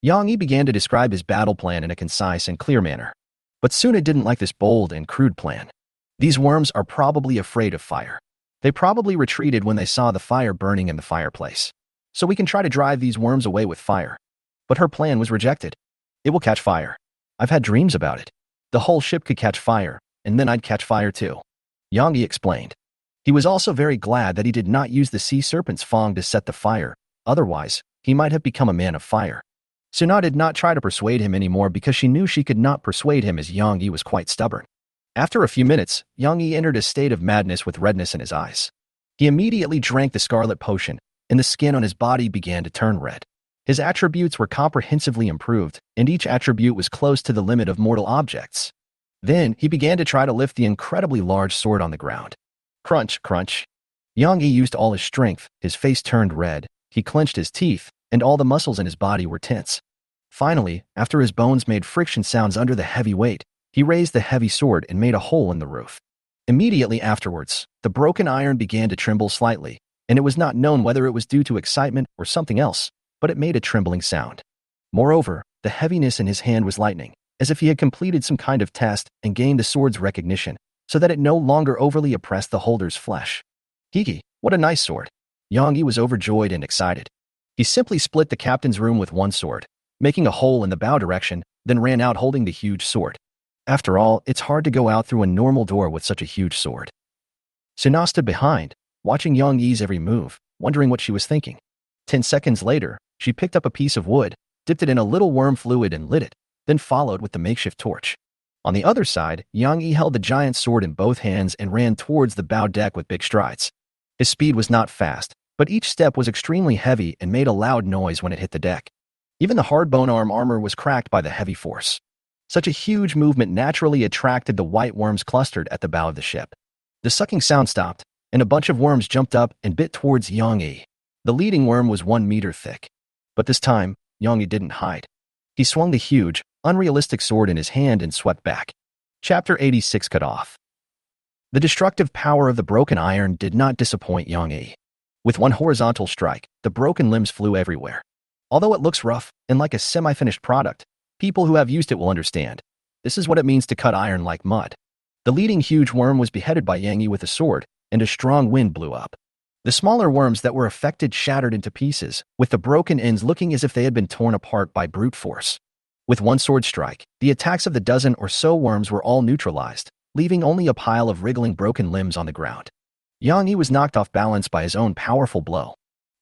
A: Yang Yi began to describe his battle plan in a concise and clear manner. But Suna didn't like this bold and crude plan. These worms are probably afraid of fire. They probably retreated when they saw the fire burning in the fireplace. So we can try to drive these worms away with fire. But her plan was rejected. It will catch fire. I've had dreams about it. The whole ship could catch fire, and then I'd catch fire too. Yang Yi explained. He was also very glad that he did not use the sea serpent's fang to set the fire, otherwise, he might have become a man of fire. Suna did not try to persuade him anymore because she knew she could not persuade him as Yang Yi was quite stubborn. After a few minutes, Yang Yi entered a state of madness with redness in his eyes. He immediately drank the scarlet potion, and the skin on his body began to turn red. His attributes were comprehensively improved, and each attribute was close to the limit of mortal objects. Then, he began to try to lift the incredibly large sword on the ground. Crunch, crunch. Yang Yi used all his strength, his face turned red, he clenched his teeth, and all the muscles in his body were tense. Finally, after his bones made friction sounds under the heavy weight, he raised the heavy sword and made a hole in the roof. Immediately afterwards, the broken iron began to tremble slightly, and it was not known whether it was due to excitement or something else, but it made a trembling sound. Moreover, the heaviness in his hand was lightening, as if he had completed some kind of test and gained the sword's recognition, so that it no longer overly oppressed the holder's flesh. Hiki, what a nice sword. Yang Yi was overjoyed and excited. He simply split the captain's room with one sword, making a hole in the bow direction, then ran out holding the huge sword. After all, it's hard to go out through a normal door with such a huge sword. Suna stood behind, watching Yang Yi's every move, wondering what she was thinking. 10 seconds later, she picked up a piece of wood, dipped it in a little worm fluid and lit it, then followed with the makeshift torch. On the other side, Yang Yi held the giant sword in both hands and ran towards the bow deck with big strides. His speed was not fast, but each step was extremely heavy and made a loud noise when it hit the deck. Even the hard bone armor was cracked by the heavy force. Such a huge movement naturally attracted the white worms clustered at the bow of the ship. The sucking sound stopped, and a bunch of worms jumped up and bit towards Yang Yi. The leading worm was 1 meter thick. But this time, Yang Yi didn't hide. He swung the huge, unrealistic sword in his hand and swept back. Chapter 86 cut off. The destructive power of the broken iron did not disappoint Yang Yi. With one horizontal strike, the broken limbs flew everywhere. Although it looks rough and like a semi-finished product, People who have used it will understand. This is what it means to cut iron like mud. The leading huge worm was beheaded by Yang Yi with a sword, and a strong wind blew up. The smaller worms that were affected shattered into pieces, with the broken ends looking as if they had been torn apart by brute force. With one sword strike, the attacks of the dozen or so worms were all neutralized, leaving only a pile of wriggling broken limbs on the ground. Yang Yi was knocked off balance by his own powerful blow.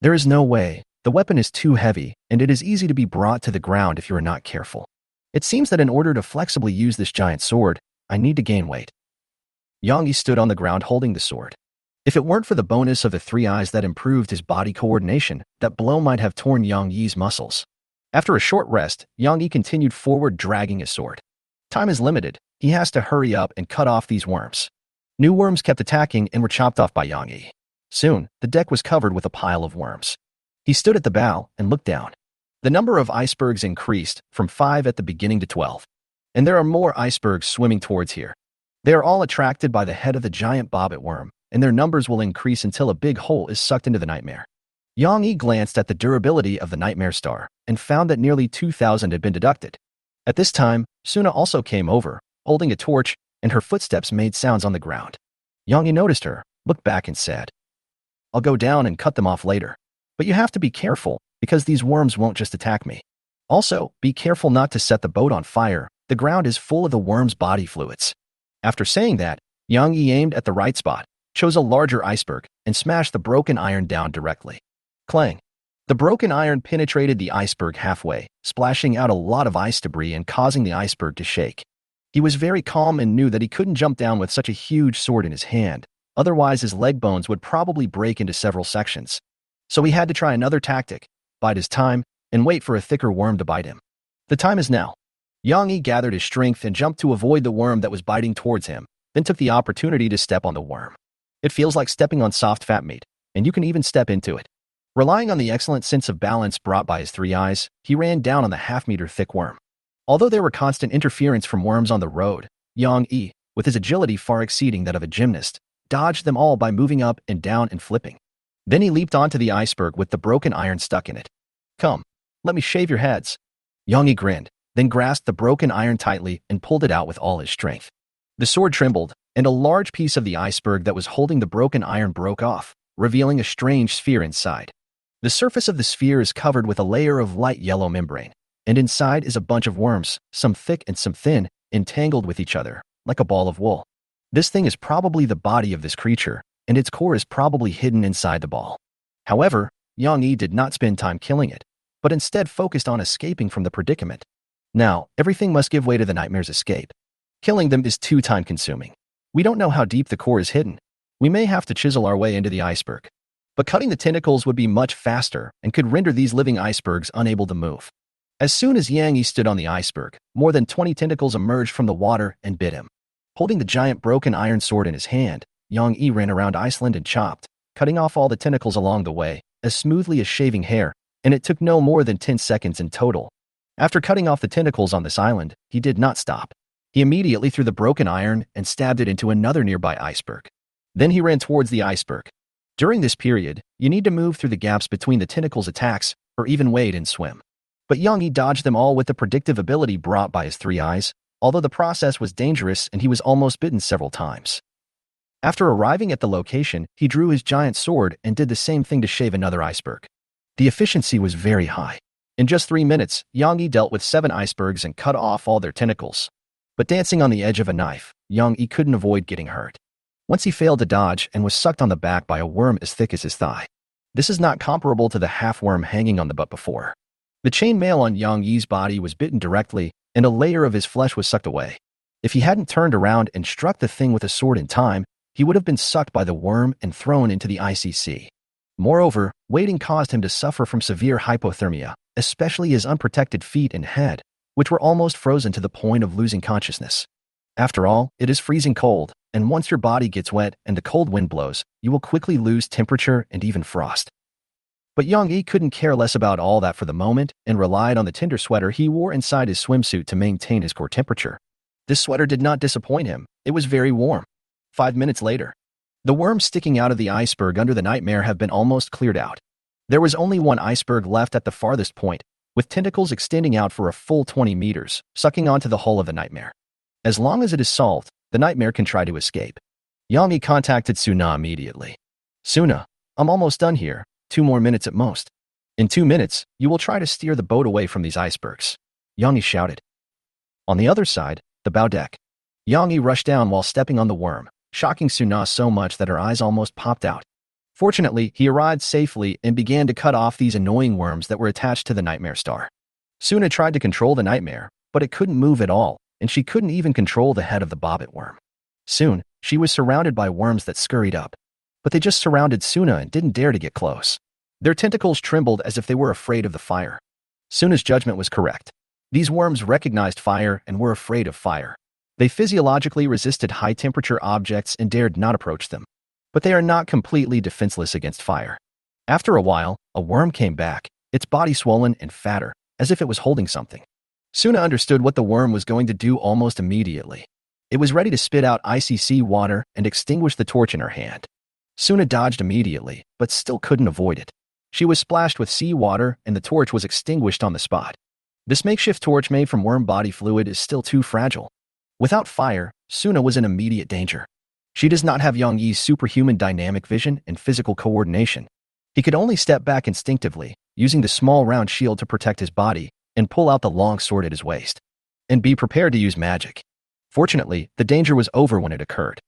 A: There is no way. The weapon is too heavy, and it is easy to be brought to the ground if you are not careful. It seems that in order to flexibly use this giant sword, I need to gain weight. Yang Yi stood on the ground holding the sword. If it weren't for the bonus of the 3 eyes that improved his body coordination, that blow might have torn Yang Yi's muscles. After a short rest, Yang Yi continued forward dragging his sword. Time is limited. He has to hurry up and cut off these worms. New worms kept attacking and were chopped off by Yang Yi. Soon, the deck was covered with a pile of worms. He stood at the bow and looked down. The number of icebergs increased from 5 at the beginning to 12. And there are more icebergs swimming towards here. They are all attracted by the head of the giant bobbit worm, and their numbers will increase until a big hole is sucked into the nightmare. Yang Yi glanced at the durability of the nightmare star and found that nearly 2,000 had been deducted. At this time, Suna also came over, holding a torch, and her footsteps made sounds on the ground. Yang Yi noticed her, looked back and said, "I'll go down and cut them off later. But you have to be careful, because these worms won't just attack me. Also, be careful not to set the boat on fire. The ground is full of the worm's body fluids." After saying that, Yang Yi aimed at the right spot, chose a larger iceberg, and smashed the broken iron down directly. Clang! The broken iron penetrated the iceberg halfway, splashing out a lot of ice debris and causing the iceberg to shake. He was very calm and knew that he couldn't jump down with such a huge sword in his hand, otherwise his leg bones would probably break into several sections. So he had to try another tactic, bide his time, and wait for a thicker worm to bite him. The time is now. Yang Yi gathered his strength and jumped to avoid the worm that was biting towards him, then took the opportunity to step on the worm. It feels like stepping on soft fat meat, and you can even step into it. Relying on the excellent sense of balance brought by his 3 eyes, he ran down on the half-meter thick worm. Although there were constant interference from worms on the road, Yang Yi, with his agility far exceeding that of a gymnast, dodged them all by moving up and down and flipping. Then he leaped onto the iceberg with the broken iron stuck in it. "Come, let me shave your heads." Yang Yi grinned, then grasped the broken iron tightly and pulled it out with all his strength. The sword trembled, and a large piece of the iceberg that was holding the broken iron broke off, revealing a strange sphere inside. The surface of the sphere is covered with a layer of light yellow membrane, and inside is a bunch of worms, some thick and some thin, entangled with each other, like a ball of wool. This thing is probably the body of this creature, and its core is probably hidden inside the ball. However, Yang Yi did not spend time killing it, but instead focused on escaping from the predicament. Now, everything must give way to the nightmare's escape. Killing them is too time-consuming. We don't know how deep the core is hidden. We may have to chisel our way into the iceberg. But cutting the tentacles would be much faster and could render these living icebergs unable to move. As soon as Yang Yi stood on the iceberg, more than 20 tentacles emerged from the water and bit him. Holding the giant broken iron sword in his hand, Yang Yi ran around Iceland and chopped, cutting off all the tentacles along the way, as smoothly as shaving hair, and it took no more than 10 seconds in total. After cutting off the tentacles on this island, he did not stop. He immediately threw the broken iron and stabbed it into another nearby iceberg. Then he ran towards the iceberg. During this period, you need to move through the gaps between the tentacles' attacks, or even wade and swim. But Yang Yi dodged them all with the predictive ability brought by his 3 eyes, although the process was dangerous and he was almost bitten several times. After arriving at the location, he drew his giant sword and did the same thing to shave another iceberg. The efficiency was very high. In just 3 minutes, Yang Yi dealt with 7 icebergs and cut off all their tentacles. But dancing on the edge of a knife, Yang Yi couldn't avoid getting hurt. Once he failed to dodge and was sucked on the back by a worm as thick as his thigh. This is not comparable to the half-worm hanging on the butt before. The chain mail on Yang Yi's body was bitten directly, and a layer of his flesh was sucked away. If he hadn't turned around and struck the thing with a sword in time, he would have been sucked by the worm and thrown into the icy sea. Moreover, waiting caused him to suffer from severe hypothermia, especially his unprotected feet and head, which were almost frozen to the point of losing consciousness. After all, it is freezing cold, and once your body gets wet and the cold wind blows, you will quickly lose temperature and even frost. But Yang Yi couldn't care less about all that for the moment and relied on the tender sweater he wore inside his swimsuit to maintain his core temperature. This sweater did not disappoint him. It was very warm. 5 minutes later, the worms sticking out of the iceberg under the nightmare have been almost cleared out. There was only one iceberg left at the farthest point, with tentacles extending out for a full 20 meters, sucking onto the hull of the nightmare. As long as it is solved, the nightmare can try to escape. Yang Yi contacted Suna immediately. Suna, I'm almost done here, 2 more minutes at most. In 2 minutes, you will try to steer the boat away from these icebergs. Yang Yi shouted. On the other side, the bow deck. Yang Yi rushed down while stepping on the worm, shocking Suna so much that her eyes almost popped out. Fortunately, he arrived safely and began to cut off these annoying worms that were attached to the nightmare star. Suna tried to control the nightmare, but it couldn't move at all, and she couldn't even control the head of the bobbit worm. Soon, she was surrounded by worms that scurried up. But they just surrounded Suna and didn't dare to get close. Their tentacles trembled as if they were afraid of the fire. Suna's judgment was correct. These worms recognized fire and were afraid of fire. They physiologically resisted high-temperature objects and dared not approach them. But they are not completely defenseless against fire. After a while, a worm came back, its body swollen and fatter, as if it was holding something. Suna understood what the worm was going to do almost immediately. It was ready to spit out icy sea water and extinguish the torch in her hand. Suna dodged immediately, but still couldn't avoid it. She was splashed with sea water and the torch was extinguished on the spot. This makeshift torch made from worm body fluid is still too fragile. Without fire, Suna was in immediate danger. She does not have Yang Yi's superhuman dynamic vision and physical coordination. He could only step back instinctively, using the small round shield to protect his body, and pull out the long sword at his waist. And be prepared to use magic. Fortunately, the danger was over when it occurred.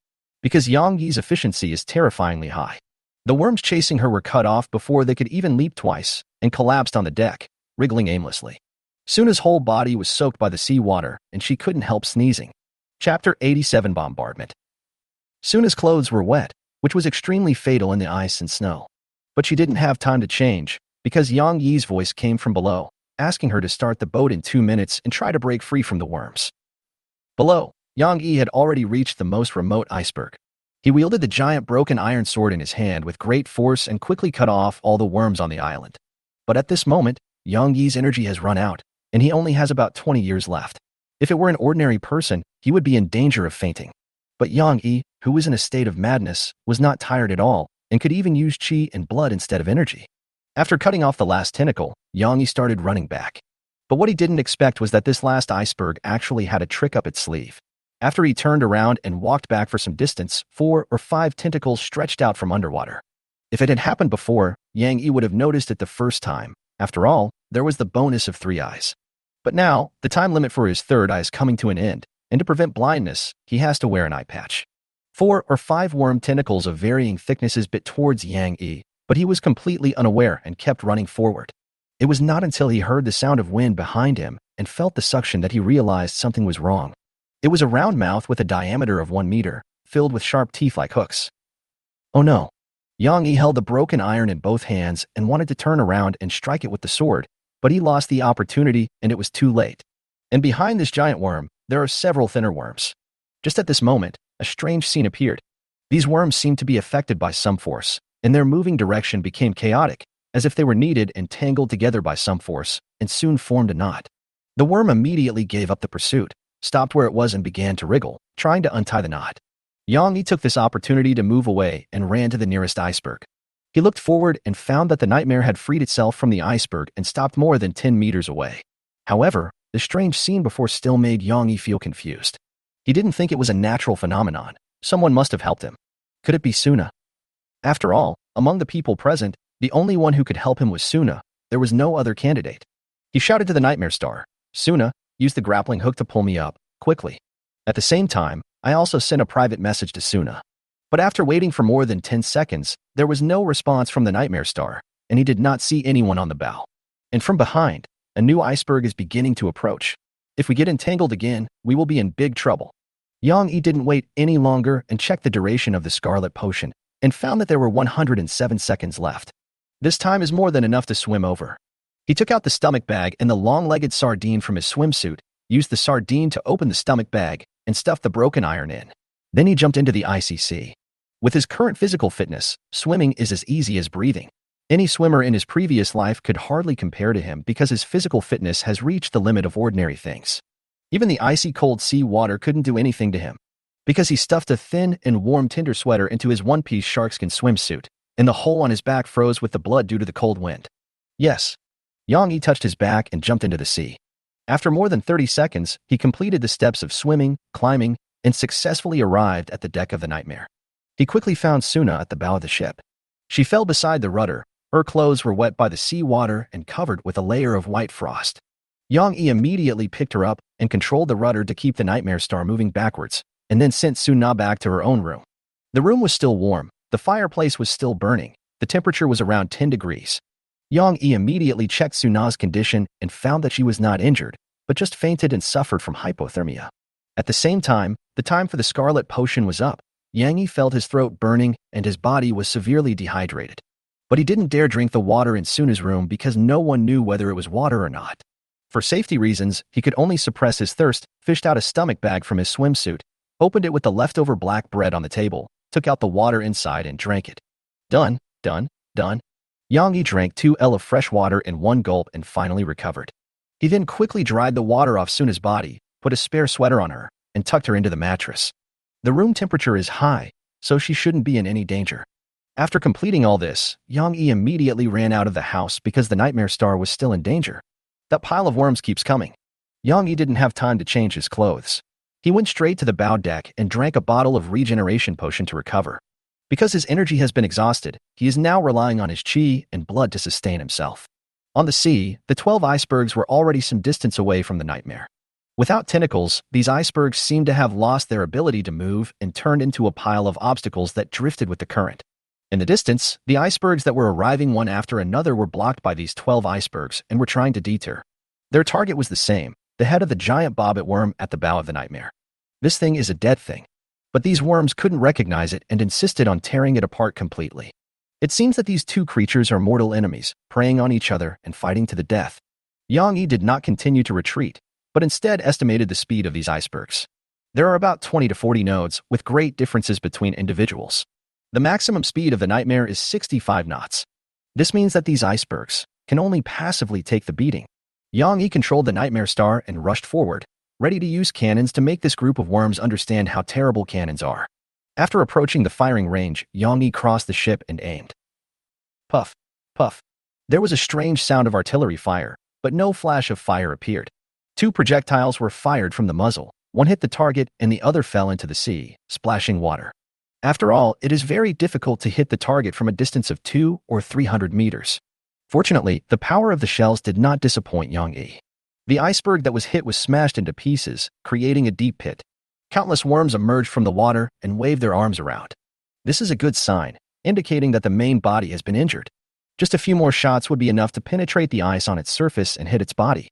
A: Because Yang Yi's efficiency is terrifyingly high. The worms chasing her were cut off before they could even leap twice, and collapsed on the deck, wriggling aimlessly. Suna's whole body was soaked by the sea water, and she couldn't help sneezing. Chapter 87 Bombardment. Suna's clothes were wet, which was extremely fatal in the ice and snow. But she didn't have time to change, because Yang Yi's voice came from below, asking her to start the boat in 2 minutes and try to break free from the worms. Below, Yang Yi had already reached the most remote iceberg. He wielded the giant broken iron sword in his hand with great force and quickly cut off all the worms on the island. But at this moment, Yang Yi's energy has run out, and he only has about 20 years left. If it were an ordinary person, he would be in danger of fainting. But Yang Yi, who was in a state of madness, was not tired at all, and could even use qi and blood instead of energy. After cutting off the last tentacle, Yang Yi started running back. But what he didn't expect was that this last iceberg actually had a trick up its sleeve. After he turned around and walked back for some distance, 4 or 5 tentacles stretched out from underwater. If it had happened before, Yang Yi would have noticed it the first time. After all, there was the bonus of 3 eyes. But now, the time limit for his 3rd eye is coming to an end, and to prevent blindness, he has to wear an eye patch. 4 or 5 worm tentacles of varying thicknesses bit towards Yang Yi, but he was completely unaware and kept running forward. It was not until he heard the sound of wind behind him and felt the suction that he realized something was wrong. It was a round mouth with a diameter of 1 meter, filled with sharp teeth like hooks. Oh no! Yang Yi held the broken iron in both hands and wanted to turn around and strike it with the sword, but he lost the opportunity and it was too late. And behind this giant worm, there are several thinner worms. Just at this moment, a strange scene appeared. These worms seemed to be affected by some force, and their moving direction became chaotic, as if they were kneaded and tangled together by some force, and soon formed a knot. The worm immediately gave up the pursuit, stopped where it was and began to wriggle, trying to untie the knot. Yang Yi took this opportunity to move away and ran to the nearest iceberg. He looked forward and found that the nightmare had freed itself from the iceberg and stopped more than 10 meters away. However, the strange scene before still made Yang Yi feel confused. He didn't think it was a natural phenomenon. Someone must have helped him. Could it be Suna? After all, among the people present, the only one who could help him was Suna. There was no other candidate. He shouted to the nightmare star, "Suna, use the grappling hook to pull me up, quickly." At the same time, I also sent a private message to Suna. But after waiting for more than 10 seconds, there was no response from the nightmare star, and he did not see anyone on the bow. And from behind, a new iceberg is beginning to approach. If we get entangled again, we will be in big trouble. Yang Yi didn't wait any longer and checked the duration of the scarlet potion, and found that there were 107 seconds left. This time is more than enough to swim over. He took out the stomach bag and the long-legged sardine from his swimsuit, used the sardine to open the stomach bag, and stuffed the broken iron in. Then he jumped into the icy sea. With his current physical fitness, swimming is as easy as breathing. Any swimmer in his previous life could hardly compare to him because his physical fitness has reached the limit of ordinary things. Even the icy cold sea water couldn't do anything to him, because he stuffed a thin and warm tinder sweater into his one-piece sharkskin swimsuit, and the hole on his back froze with the blood due to the cold wind. Yes, Yang Yi touched his back and jumped into the sea. After more than 30 seconds, he completed the steps of swimming, climbing, and successfully arrived at the deck of the Nightmare. He quickly found Suna at the bow of the ship. She fell beside the rudder. Her clothes were wet by the sea water and covered with a layer of white frost. Yang Yi immediately picked her up and controlled the rudder to keep the Nightmare Star moving backwards, and then sent Suna back to her own room. The room was still warm. The fireplace was still burning. The temperature was around 10 degrees. Yang Yi immediately checked Suna's condition and found that she was not injured, but just fainted and suffered from hypothermia. At the same time, the time for the scarlet potion was up. Yang Yi felt his throat burning and his body was severely dehydrated. But he didn't dare drink the water in Suna's room because no one knew whether it was water or not. For safety reasons, he could only suppress his thirst, fished out a stomach bag from his swimsuit, opened it with the leftover black bread on the table, took out the water inside and drank it. Done. Yang Yi drank 2 L of fresh water in one gulp and finally recovered. He then quickly dried the water off Suna's body, put a spare sweater on her, and tucked her into the mattress. The room temperature is high, so she shouldn't be in any danger. After completing all this, Yang Yi immediately ran out of the house because the Nightmare Star was still in danger. That pile of worms keeps coming. Yang Yi didn't have time to change his clothes. He went straight to the bow deck and drank a bottle of regeneration potion to recover. Because his energy has been exhausted, he is now relying on his chi and blood to sustain himself. On the sea, the 12 icebergs were already some distance away from the Nightmare. Without tentacles, these icebergs seemed to have lost their ability to move and turned into a pile of obstacles that drifted with the current. In the distance, the icebergs that were arriving one after another were blocked by these 12 icebergs and were trying to deter. Their target was the same, the head of the giant bobbit worm at the bow of the Nightmare. This thing is a dead thing. But these worms couldn't recognize it and insisted on tearing it apart completely. It seems that these two creatures are mortal enemies, preying on each other and fighting to the death. Yang Yi did not continue to retreat, but instead estimated the speed of these icebergs. There are about 20 to 40 nodes, with great differences between individuals. The maximum speed of the Nightmare is 65 knots. This means that these icebergs can only passively take the beating. Yang Yi controlled the Nightmare Star and rushed forward, ready to use cannons to make this group of worms understand how terrible cannons are. After approaching the firing range, Yang Yi crossed the ship and aimed. Puff, puff. There was a strange sound of artillery fire, but no flash of fire appeared. 2 projectiles were fired from the muzzle. One hit the target and the other fell into the sea, splashing water. After all, it is very difficult to hit the target from a distance of 200 or 300 meters. Fortunately, the power of the shells did not disappoint Yang Yi. The iceberg that was hit was smashed into pieces, creating a deep pit. Countless worms emerged from the water and waved their arms around. This is a good sign, indicating that the main body has been injured. Just a few more shots would be enough to penetrate the ice on its surface and hit its body.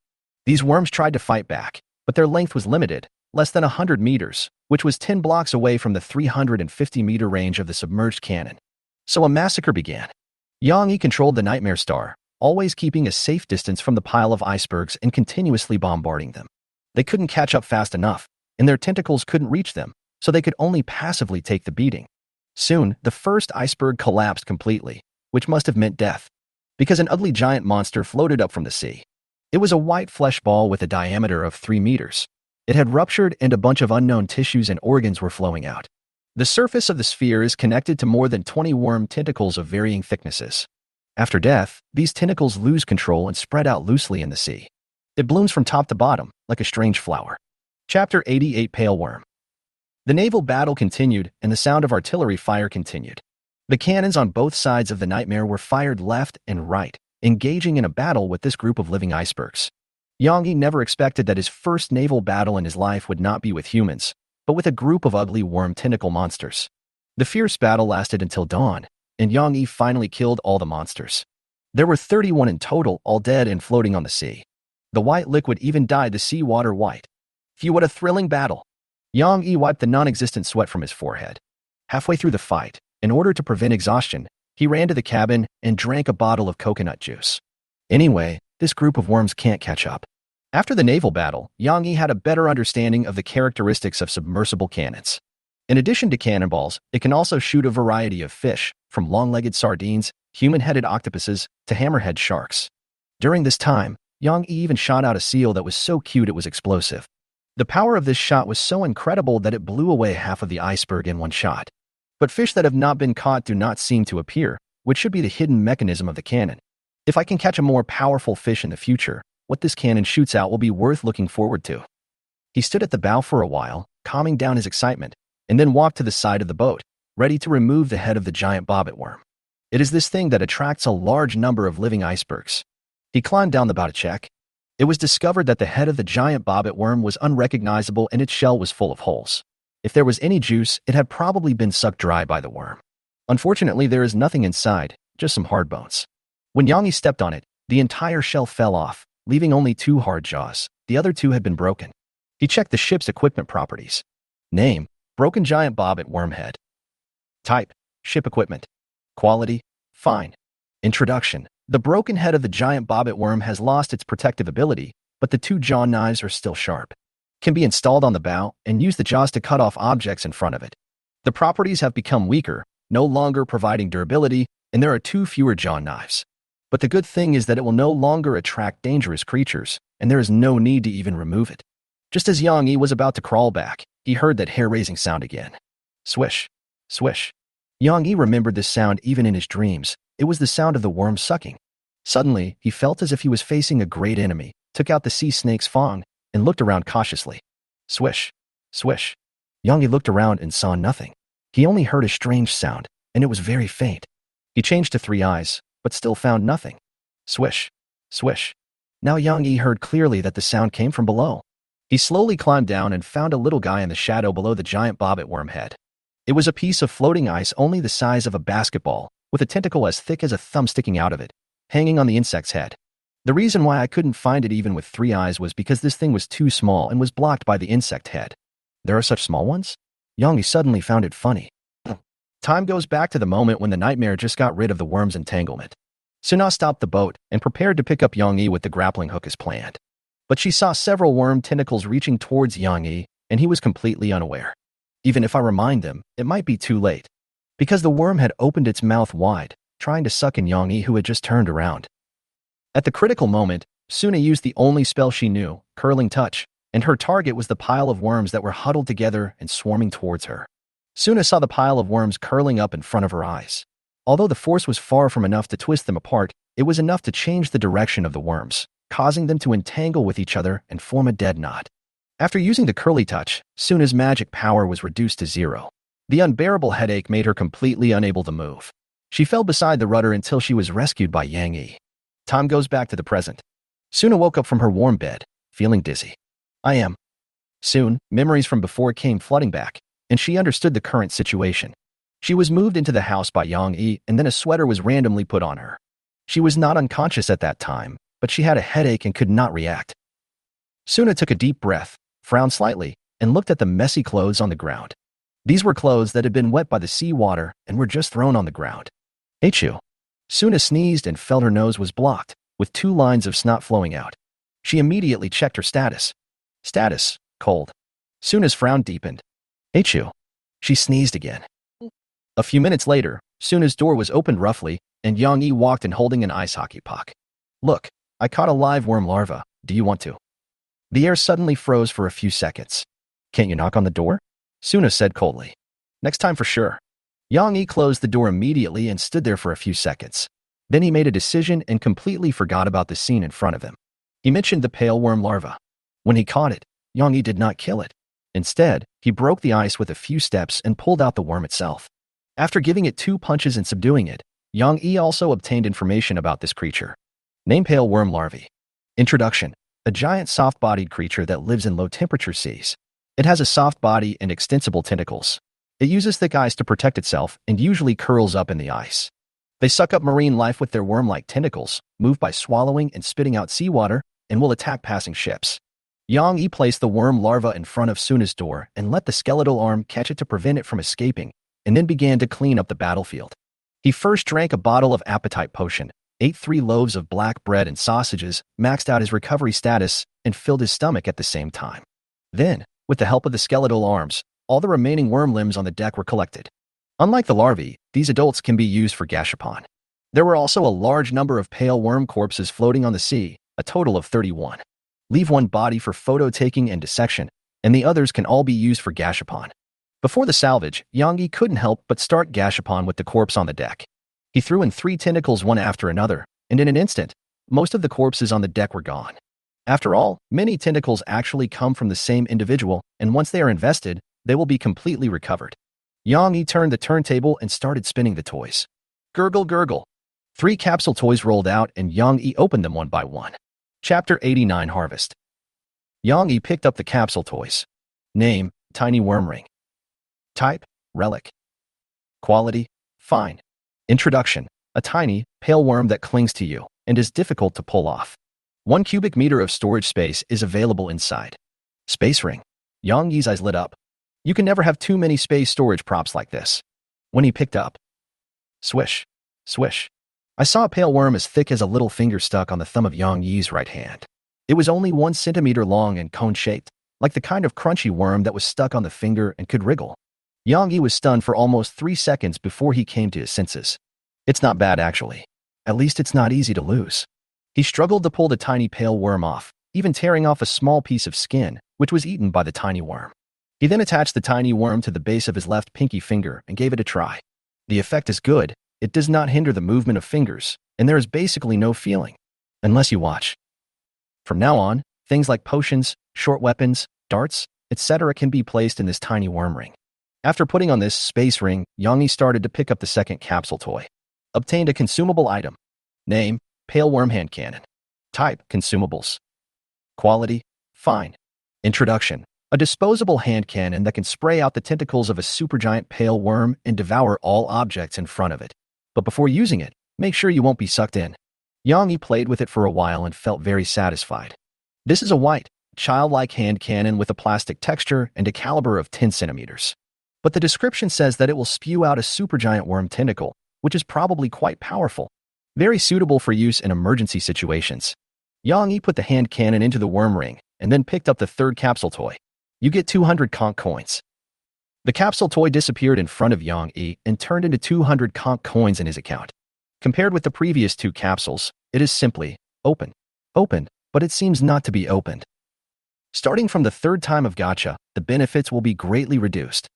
A: These worms tried to fight back, but their length was limited, less than 100 meters, which was 10 blocks away from the 350-meter range of the submerged cannon. So a massacre began. Yang Yi controlled the Nightmare Star, always keeping a safe distance from the pile of icebergs and continuously bombarding them. They couldn't catch up fast enough, and their tentacles couldn't reach them, so they could only passively take the beating. Soon, the first iceberg collapsed completely, which must have meant death, because an ugly giant monster floated up from the sea. It was a white flesh ball with a diameter of 3 meters. It had ruptured and a bunch of unknown tissues and organs were flowing out. The surface of the sphere is connected to more than 20 worm tentacles of varying thicknesses. After death, these tentacles lose control and spread out loosely in the sea. It blooms from top to bottom, like a strange flower. Chapter 88 Pale Worm. The naval battle continued, and the sound of artillery fire continued. The cannons on both sides of the Nightmare were fired left and right, engaging in a battle with this group of living icebergs. Yang Yi never expected that his first naval battle in his life would not be with humans, but with a group of ugly worm tentacle monsters. The fierce battle lasted until dawn, and Yang Yi finally killed all the monsters. There were 31 in total, all dead and floating on the sea. The white liquid even dyed the sea water white. Phew, what a thrilling battle! Yang Yi wiped the non-existent sweat from his forehead. Halfway through the fight, in order to prevent exhaustion, he ran to the cabin and drank a bottle of coconut juice. Anyway, this group of worms can't catch up. After the naval battle, Yang Yi had a better understanding of the characteristics of submersible cannons. In addition to cannonballs, it can also shoot a variety of fish, from long-legged sardines, human-headed octopuses, to hammerhead sharks. During this time, Yang Yi even shot out a seal that was so cute it was explosive. The power of this shot was so incredible that it blew away half of the iceberg in one shot. But fish that have not been caught do not seem to appear, which should be the hidden mechanism of the cannon. If I can catch a more powerful fish in the future, what this cannon shoots out will be worth looking forward to. He stood at the bow for a while, calming down his excitement, and then walked to the side of the boat, ready to remove the head of the giant bobbit worm. It is this thing that attracts a large number of living icebergs. He climbed down the bow to check. It was discovered that the head of the giant bobbit worm was unrecognizable and its shell was full of holes. If there was any juice, it had probably been sucked dry by the worm. Unfortunately, there is nothing inside, just some hard bones. When Yang stepped on it, the entire shell fell off, leaving only 2 hard jaws. The other 2 had been broken. He checked the ship's equipment properties. Name: broken giant bobbit worm head. Type: ship equipment. Quality: fine. Introduction: the broken head of the giant bobbit worm has lost its protective ability, but the 2 jaw knives are still sharp. Can be installed on the bow and use the jaws to cut off objects in front of it. The properties have become weaker, no longer providing durability, and there are 2 fewer jaw knives. But the good thing is that it will no longer attract dangerous creatures, and there is no need to even remove it. Just as Yang Yi was about to crawl back, he heard that hair-raising sound again. Swish, swish. Yang Yi remembered this sound even in his dreams. It was the sound of the worm sucking. Suddenly, he felt as if he was facing a great enemy, took out the sea snake's fang, and looked around cautiously. Swish, swish. Yang Yi looked around and saw nothing. He only heard a strange sound, and it was very faint. He changed to 3 eyes, but still found nothing. Swish, swish. Now Yang Yi heard clearly that the sound came from below. He slowly climbed down and found a little guy in the shadow below the giant bobbit worm head. It was a piece of floating ice only the size of a basketball, with a tentacle as thick as a thumb sticking out of it, hanging on the insect's head. The reason why I couldn't find it even with 3 eyes was because this thing was too small and was blocked by the insect head. There are such small ones? Yang Yi suddenly found it funny. Time goes back to the moment when the nightmare just got rid of the worm's entanglement. Suna stopped the boat and prepared to pick up Yang Yi with the grappling hook as planned. But she saw several worm tentacles reaching towards Yang Yi, and he was completely unaware. Even if I remind them, it might be too late. Because the worm had opened its mouth wide, trying to suck in Yang Yi, who had just turned around. At the critical moment, Suna used the only spell she knew, Curling Touch, and her target was the pile of worms that were huddled together and swarming towards her. Suna saw the pile of worms curling up in front of her eyes. Although the force was far from enough to twist them apart, it was enough to change the direction of the worms, causing them to entangle with each other and form a dead knot. After using the Curly Touch, Suna's magic power was reduced to 0. The unbearable headache made her completely unable to move. She fell beside the rudder until she was rescued by Yang Yi. Time goes back to the present. Suna woke up from her warm bed, feeling dizzy. I am. Soon, memories from before came flooding back, and she understood the current situation. She was moved into the house by Yang Yi, and then a sweater was randomly put on her. She was not unconscious at that time, but she had a headache and could not react. Suna took a deep breath, frowned slightly, and looked at the messy clothes on the ground. These were clothes that had been wet by the sea water and were just thrown on the ground. Achoo. Suna sneezed and felt her nose was blocked, with 2 lines of snot flowing out. She immediately checked her status. Status: cold. Suna's frown deepened. Achoo. She sneezed again. A few minutes later, Suna's door was opened roughly, and Yang Yi walked in holding an ice hockey puck. Look, I caught a live worm larva. Do you want to? The air suddenly froze for a few seconds. Can't you knock on the door? Suna said coldly. Next time for sure. Yang Yi closed the door immediately and stood there for a few seconds. Then he made a decision and completely forgot about the scene in front of him. He mentioned the pale worm larva. When he caught it, Yang Yi did not kill it. Instead, he broke the ice with a few steps and pulled out the worm itself. After giving it 2 punches and subduing it, Yang Yi also obtained information about this creature. Name: pale worm larvae. Introduction: a giant soft-bodied creature that lives in low-temperature seas. It has a soft body and extensible tentacles. It uses thick ice to protect itself and usually curls up in the ice. They suck up marine life with their worm-like tentacles, move by swallowing and spitting out seawater, and will attack passing ships. Yang Yi placed the worm larva in front of Suna's door and let the skeletal arm catch it to prevent it from escaping, and then began to clean up the battlefield. He first drank a bottle of appetite potion, ate 3 loaves of black bread and sausages, maxed out his recovery status, and filled his stomach at the same time. Then, with the help of the skeletal arms, all the remaining worm limbs on the deck were collected. Unlike the larvae, these adults can be used for gashapon. There were also a large number of pale worm corpses floating on the sea, a total of 31. Leave 1 body for photo taking and dissection, and the others can all be used for gashapon. Before the salvage, Yang Yi couldn't help but start gashapon with the corpse on the deck. He threw in 3 tentacles one after another, and in an instant, most of the corpses on the deck were gone. After all, many tentacles actually come from the same individual, and once they are invested, they will be completely recovered. Yang Yi turned the turntable and started spinning the toys. Gurgle, gurgle. 3 capsule toys rolled out, and Yang Yi opened them one by one. Chapter 89 Harvest. Yang Yi picked up the capsule toys. Name, Tiny Worm Ring. Type, Relic. Quality, Fine. Introduction, a tiny, pale worm that clings to you and is difficult to pull off. 1 cubic meter of storage space is available inside. Space Ring. Yang Yi's eyes lit up. You can never have too many space storage props like this. When he picked up. Swish, swish. I saw a pale worm as thick as a little finger stuck on the thumb of Yang Yi's right hand. It was only 1 centimeter long and cone-shaped, like the kind of crunchy worm that was stuck on the finger and could wriggle. Yang Yi was stunned for almost 3 seconds before he came to his senses. It's not bad, actually. At least it's not easy to lose. He struggled to pull the tiny pale worm off, even tearing off a small piece of skin, which was eaten by the tiny worm. He then attached the tiny worm to the base of his left pinky finger and gave it a try. The effect is good. It does not hinder the movement of fingers, and there is basically no feeling, unless you watch. From now on, things like potions, short weapons, darts, etc. can be placed in this tiny worm ring. After putting on this space ring, Yang Yi started to pick up the second capsule toy. Obtained a consumable item. Name, Pale Worm Hand Cannon. Type, Consumables. Quality, Fine. Introduction, a disposable hand cannon that can spray out the tentacles of a supergiant pale worm and devour all objects in front of it. But before using it, make sure you won't be sucked in. Yang Yi played with it for a while and felt very satisfied. This is a white, childlike hand cannon with a plastic texture and a caliber of 10 centimeters. But the description says that it will spew out a supergiant worm tentacle, which is probably quite powerful. Very suitable for use in emergency situations. Yang Yi put the hand cannon into the worm ring and then picked up the third capsule toy. You get 200 conch coins. The capsule toy disappeared in front of Yang Yi and turned into 200 conch coins in his account. Compared with the previous 2 capsules, it is simply open. Opened, but it seems not to be opened. Starting from the 3rd time of gacha, the benefits will be greatly reduced.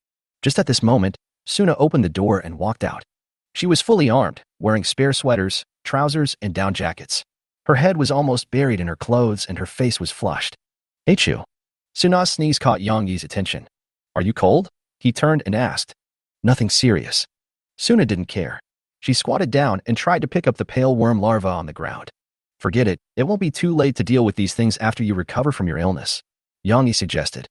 A: Just at this moment, Suna opened the door and walked out. She was fully armed, wearing spare sweaters, trousers, and down jackets. Her head was almost buried in her clothes and her face was flushed. Eichu. Suna's sneeze caught Yang Yi's attention. Are you cold? He turned and asked. Nothing serious. Suna didn't care. She squatted down and tried to pick up the pale worm larva on the ground. Forget it, it won't be too late to deal with these things after you recover from your illness, Yang Yi suggested.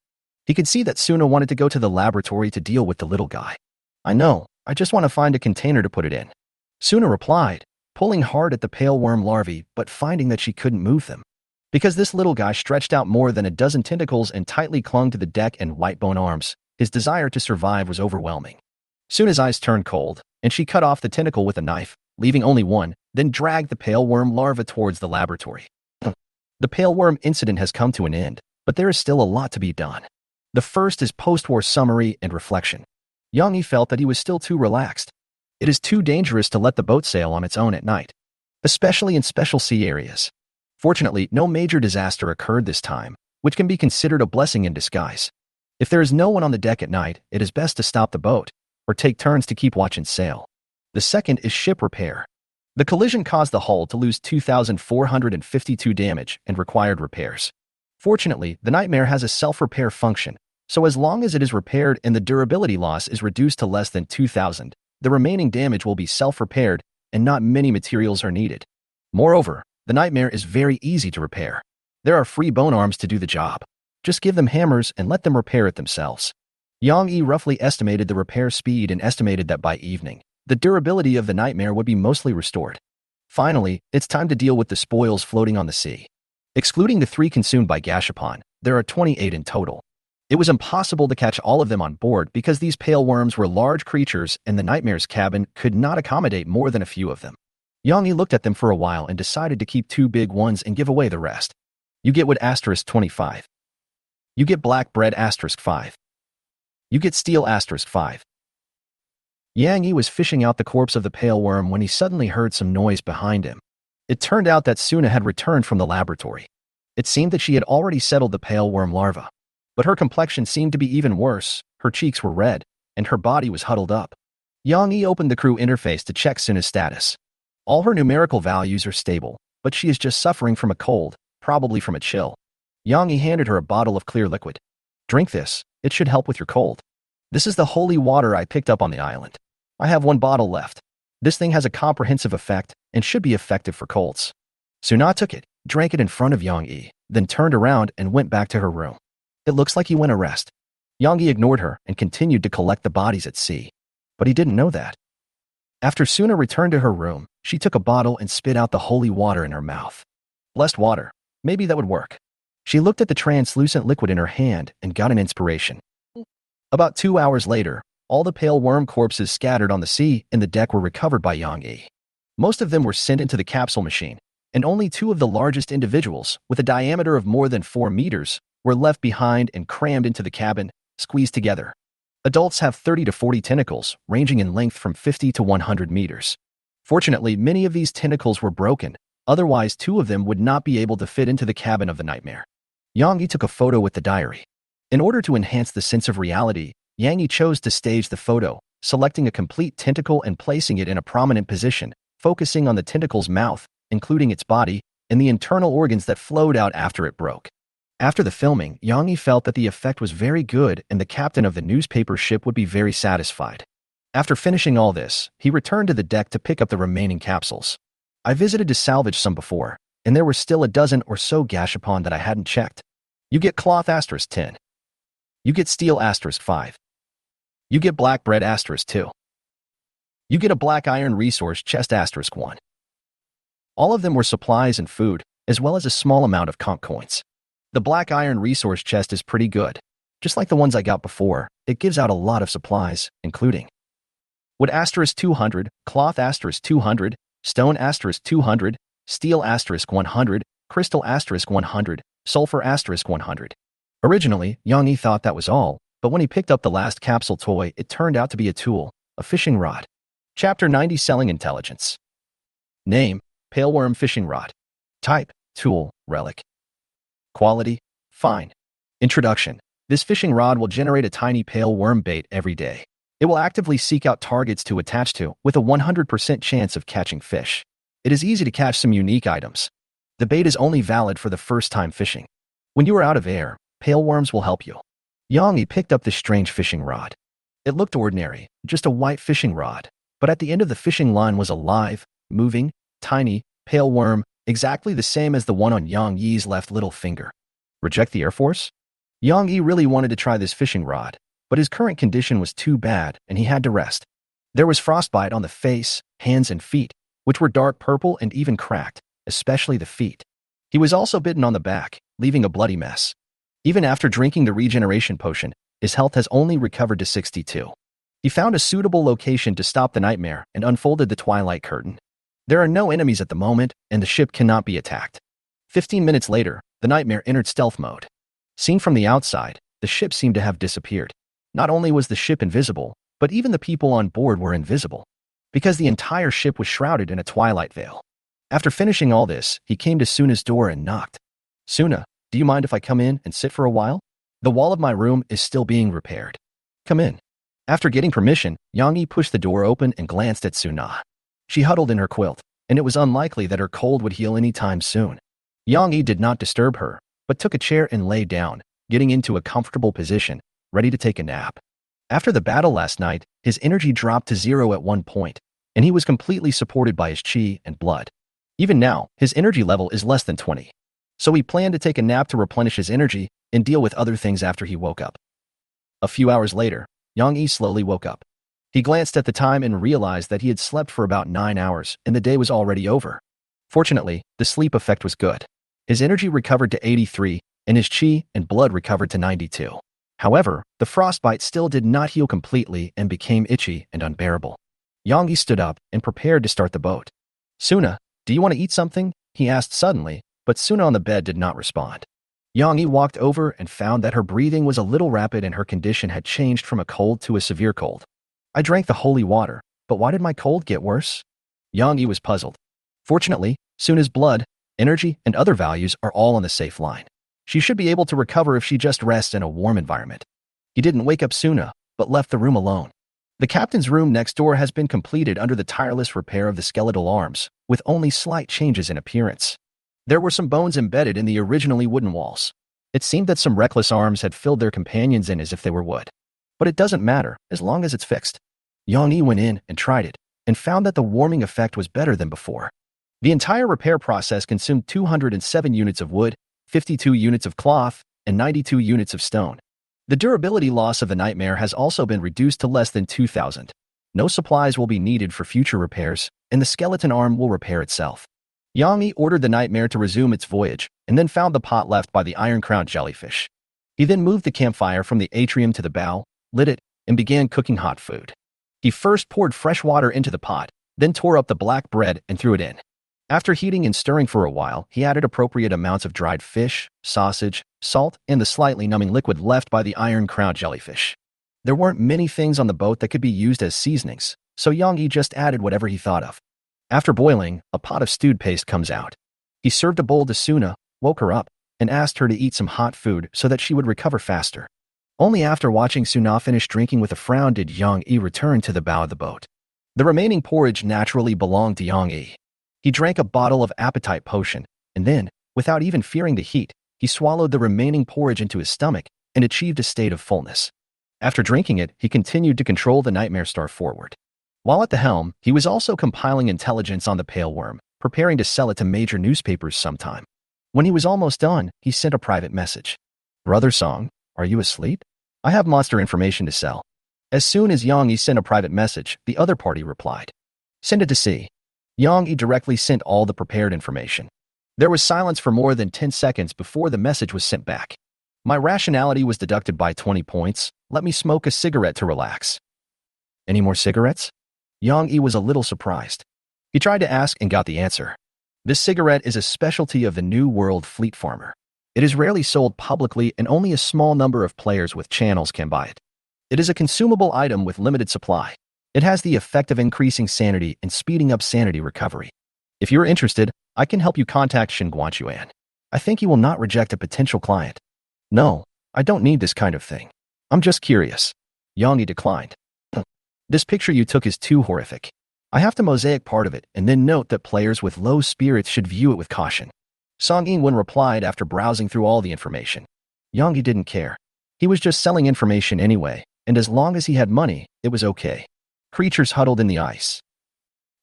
A: He could see that Suna wanted to go to the laboratory to deal with the little guy. I know, I just want to find a container to put it in. Suna replied, pulling hard at the pale worm larvae but finding that she couldn't move them. Because this little guy stretched out more than a dozen tentacles and tightly clung to the deck and white bone arms, his desire to survive was overwhelming. Suna's eyes turned cold, and she cut off the tentacle with a knife, leaving only one, then dragged the pale worm larva towards the laboratory. The pale worm incident has come to an end, but there is still a lot to be done. The first is post-war summary and reflection. Yang Yi felt that he was still too relaxed. It is too dangerous to let the boat sail on its own at night, especially in special sea areas. Fortunately, no major disaster occurred this time, which can be considered a blessing in disguise. If there is no one on the deck at night, it is best to stop the boat, or take turns to keep watch and sail. The second is ship repair. The collision caused the hull to lose 2,452 damage and required repairs. Fortunately, the Nightmare has a self-repair function, so as long as it is repaired and the durability loss is reduced to less than 2,000, the remaining damage will be self-repaired and not many materials are needed. Moreover, the Nightmare is very easy to repair. There are free bone arms to do the job. Just give them hammers and let them repair it themselves. Yang Yi roughly estimated the repair speed and estimated that by evening, the durability of the Nightmare would be mostly restored. Finally, it's time to deal with the spoils floating on the sea. Excluding the 3 consumed by Gashapon, there are 28 in total. It was impossible to catch all of them on board because these pale worms were large creatures and the Nightmare's cabin could not accommodate more than a few of them. Yang Yi looked at them for a while and decided to keep 2 big ones and give away the rest. You get wood *25. You get black bread *5. You get steel *5. Yang Yi was fishing out the corpse of the pale worm when he suddenly heard some noise behind him. It turned out that Suna had returned from the laboratory. It seemed that she had already settled the pale worm larva. But her complexion seemed to be even worse, her cheeks were red, and her body was huddled up. Yang Yi opened the crew interface to check Suna's status. All her numerical values are stable, but she is just suffering from a cold, probably from a chill. Yang Yi handed her a bottle of clear liquid. Drink this, it should help with your cold. This is the holy water I picked up on the island. I have one bottle left. This thing has a comprehensive effect and should be effective for colds. Suna took it, drank it in front of Yang Yi, then turned around and went back to her room. It looks like he went to rest. Yang Yi ignored her and continued to collect the bodies at sea. But he didn't know that. After Suna returned to her room, she took a bottle and spit out the holy water in her mouth. Blessed water. Maybe that would work. She looked at the translucent liquid in her hand and got an inspiration. About 2 hours later, all the pale worm corpses scattered on the sea and the deck were recovered by Yang Yi. Most of them were sent into the capsule machine, and only 2 of the largest individuals, with a diameter of more than 4 meters, were left behind and crammed into the cabin, squeezed together. Adults have 30 to 40 tentacles, ranging in length from 50 to 100 meters. Fortunately, many of these tentacles were broken, otherwise 2 of them would not be able to fit into the cabin of the nightmare. Yang Yi took a photo with the diary. In order to enhance the sense of reality, Yang Yi chose to stage the photo, selecting a complete tentacle and placing it in a prominent position, focusing on the tentacle's mouth, including its body, and the internal organs that flowed out after it broke. After the filming, Yang Yi felt that the effect was very good and the captain of the newspaper ship would be very satisfied. After finishing all this, he returned to the deck to pick up the remaining capsules. I visited to salvage some before, and there were still a dozen or so gashapon that I hadn't checked. You get cloth *10. You get steel *5. You get black bread *2. You get a black iron resource chest *1. All of them were supplies and food, as well as a small amount of conch coins. The black iron resource chest is pretty good. Just like the ones I got before, it gives out a lot of supplies, including wood *200, cloth *200, stone *200, steel *100, crystal *100, sulfur *100. Originally, Yang Yi thought that was all, but when he picked up the last capsule toy, it turned out to be a tool, a fishing rod. Chapter 90 Selling Intelligence. Name, Paleworm Fishing Rod. Type, Tool, Relic. Quality, Fine. Introduction. This fishing rod will generate a tiny pale worm bait every day. It will actively seek out targets to attach to, with a 100% chance of catching fish. It is easy to catch some unique items. The bait is only valid for the first time fishing. When you are out of air, pale worms will help you. Yang Yi picked up this strange fishing rod. It looked ordinary, just a white fishing rod, but at the end of the fishing line was a live, moving, tiny, pale worm, exactly the same as the one on Yang Yi's left little finger. Reject the Air Force? Yang Yi really wanted to try this fishing rod, but his current condition was too bad and he had to rest. There was frostbite on the face, hands, and feet, which were dark purple and even cracked, especially the feet. He was also bitten on the back, leaving a bloody mess. Even after drinking the regeneration potion, his health has only recovered to 62. He found a suitable location to stop the nightmare and unfolded the twilight curtain. There are no enemies at the moment, and the ship cannot be attacked. 15 minutes later, the nightmare entered stealth mode. Seen from the outside, the ship seemed to have disappeared. Not only was the ship invisible, but even the people on board were invisible, because the entire ship was shrouded in a twilight veil. After finishing all this, he came to Suna's door and knocked. Suna, do you mind if I come in and sit for a while? The wall of my room is still being repaired. Come in. After getting permission, Yang Yi pushed the door open and glanced at Suna. She huddled in her quilt, and it was unlikely that her cold would heal any time soon. Yang Yi did not disturb her, but took a chair and lay down, getting into a comfortable position, ready to take a nap. After the battle last night, his energy dropped to 0 at one point, and he was completely supported by his chi and blood. Even now, his energy level is less than 20. So he planned to take a nap to replenish his energy and deal with other things after he woke up. A few hours later, Yang Yi slowly woke up. He glanced at the time and realized that he had slept for about 9 hours and the day was already over. Fortunately, the sleep effect was good. His energy recovered to 83, and his chi and blood recovered to 92. However, the frostbite still did not heal completely and became itchy and unbearable. Yang Yi stood up and prepared to start the boat. Suna, do you want to eat something? He asked suddenly, but Suna on the bed did not respond. Yang Yi walked over and found that her breathing was a little rapid and her condition had changed from a cold to a severe cold. I drank the holy water, but why did my cold get worse? Yang Yi was puzzled. Fortunately, Suna's blood, energy, and other values are all on the safe line. She should be able to recover if she just rests in a warm environment. He didn't wake up Suna, but left the room alone. The captain's room next door has been completed under the tireless repair of the skeletal arms, with only slight changes in appearance. There were some bones embedded in the originally wooden walls. It seemed that some reckless arms had filled their companions in as if they were wood. But it doesn't matter, as long as it's fixed. Yang Yi went in and tried it, and found that the warming effect was better than before. The entire repair process consumed 207 units of wood, 52 units of cloth, and 92 units of stone. The durability loss of the nightmare has also been reduced to less than 2,000. No supplies will be needed for future repairs, and the skeleton arm will repair itself. Yang Yi ordered the nightmare to resume its voyage, and then found the pot left by the iron-crowned jellyfish. He then moved the campfire from the atrium to the bow, lit it, and began cooking hot food. He first poured fresh water into the pot, then tore up the black bread and threw it in. After heating and stirring for a while, he added appropriate amounts of dried fish, sausage, salt, and the slightly numbing liquid left by the iron-crowned jellyfish. There weren't many things on the boat that could be used as seasonings, so Yang Yi just added whatever he thought of. After boiling, a pot of stewed paste comes out. He served a bowl to Suna, woke her up, and asked her to eat some hot food so that she would recover faster. Only after watching Suna finish drinking with a frown did Yang Yi return to the bow of the boat. The remaining porridge naturally belonged to Yang Yi. He drank a bottle of appetite potion, and then, without even fearing the heat, he swallowed the remaining porridge into his stomach and achieved a state of fullness. After drinking it, he continued to control the Nightmare Star forward. While at the helm, he was also compiling intelligence on the pale worm, preparing to sell it to major newspapers sometime. When he was almost done, he sent a private message. "Brother Song, are you asleep? I have monster information to sell." As soon as Yang Yi sent a private message, the other party replied, "Send it to C." Yang Yi directly sent all the prepared information. There was silence for more than 10 seconds before the message was sent back. "My rationality was deducted by 20 points. Let me smoke a cigarette to relax." "Any more cigarettes?" Yang Yi was a little surprised. He tried to ask and got the answer. This cigarette is a specialty of the New World Fleet Farmer. It is rarely sold publicly and only a small number of players with channels can buy it. It is a consumable item with limited supply. It has the effect of increasing sanity and speeding up sanity recovery. If you're interested, I can help you contact Shin Guanchuan. I think he will not reject a potential client. "No, I don't need this kind of thing. I'm just curious." Yang Yi declined. "This picture you took is too horrific. I have to mosaic part of it and then note that players with low spirits should view it with caution." Song Yingwen replied after browsing through all the information. Yang Yi didn't care. He was just selling information anyway, and as long as he had money, it was okay. Creatures huddled in the ice.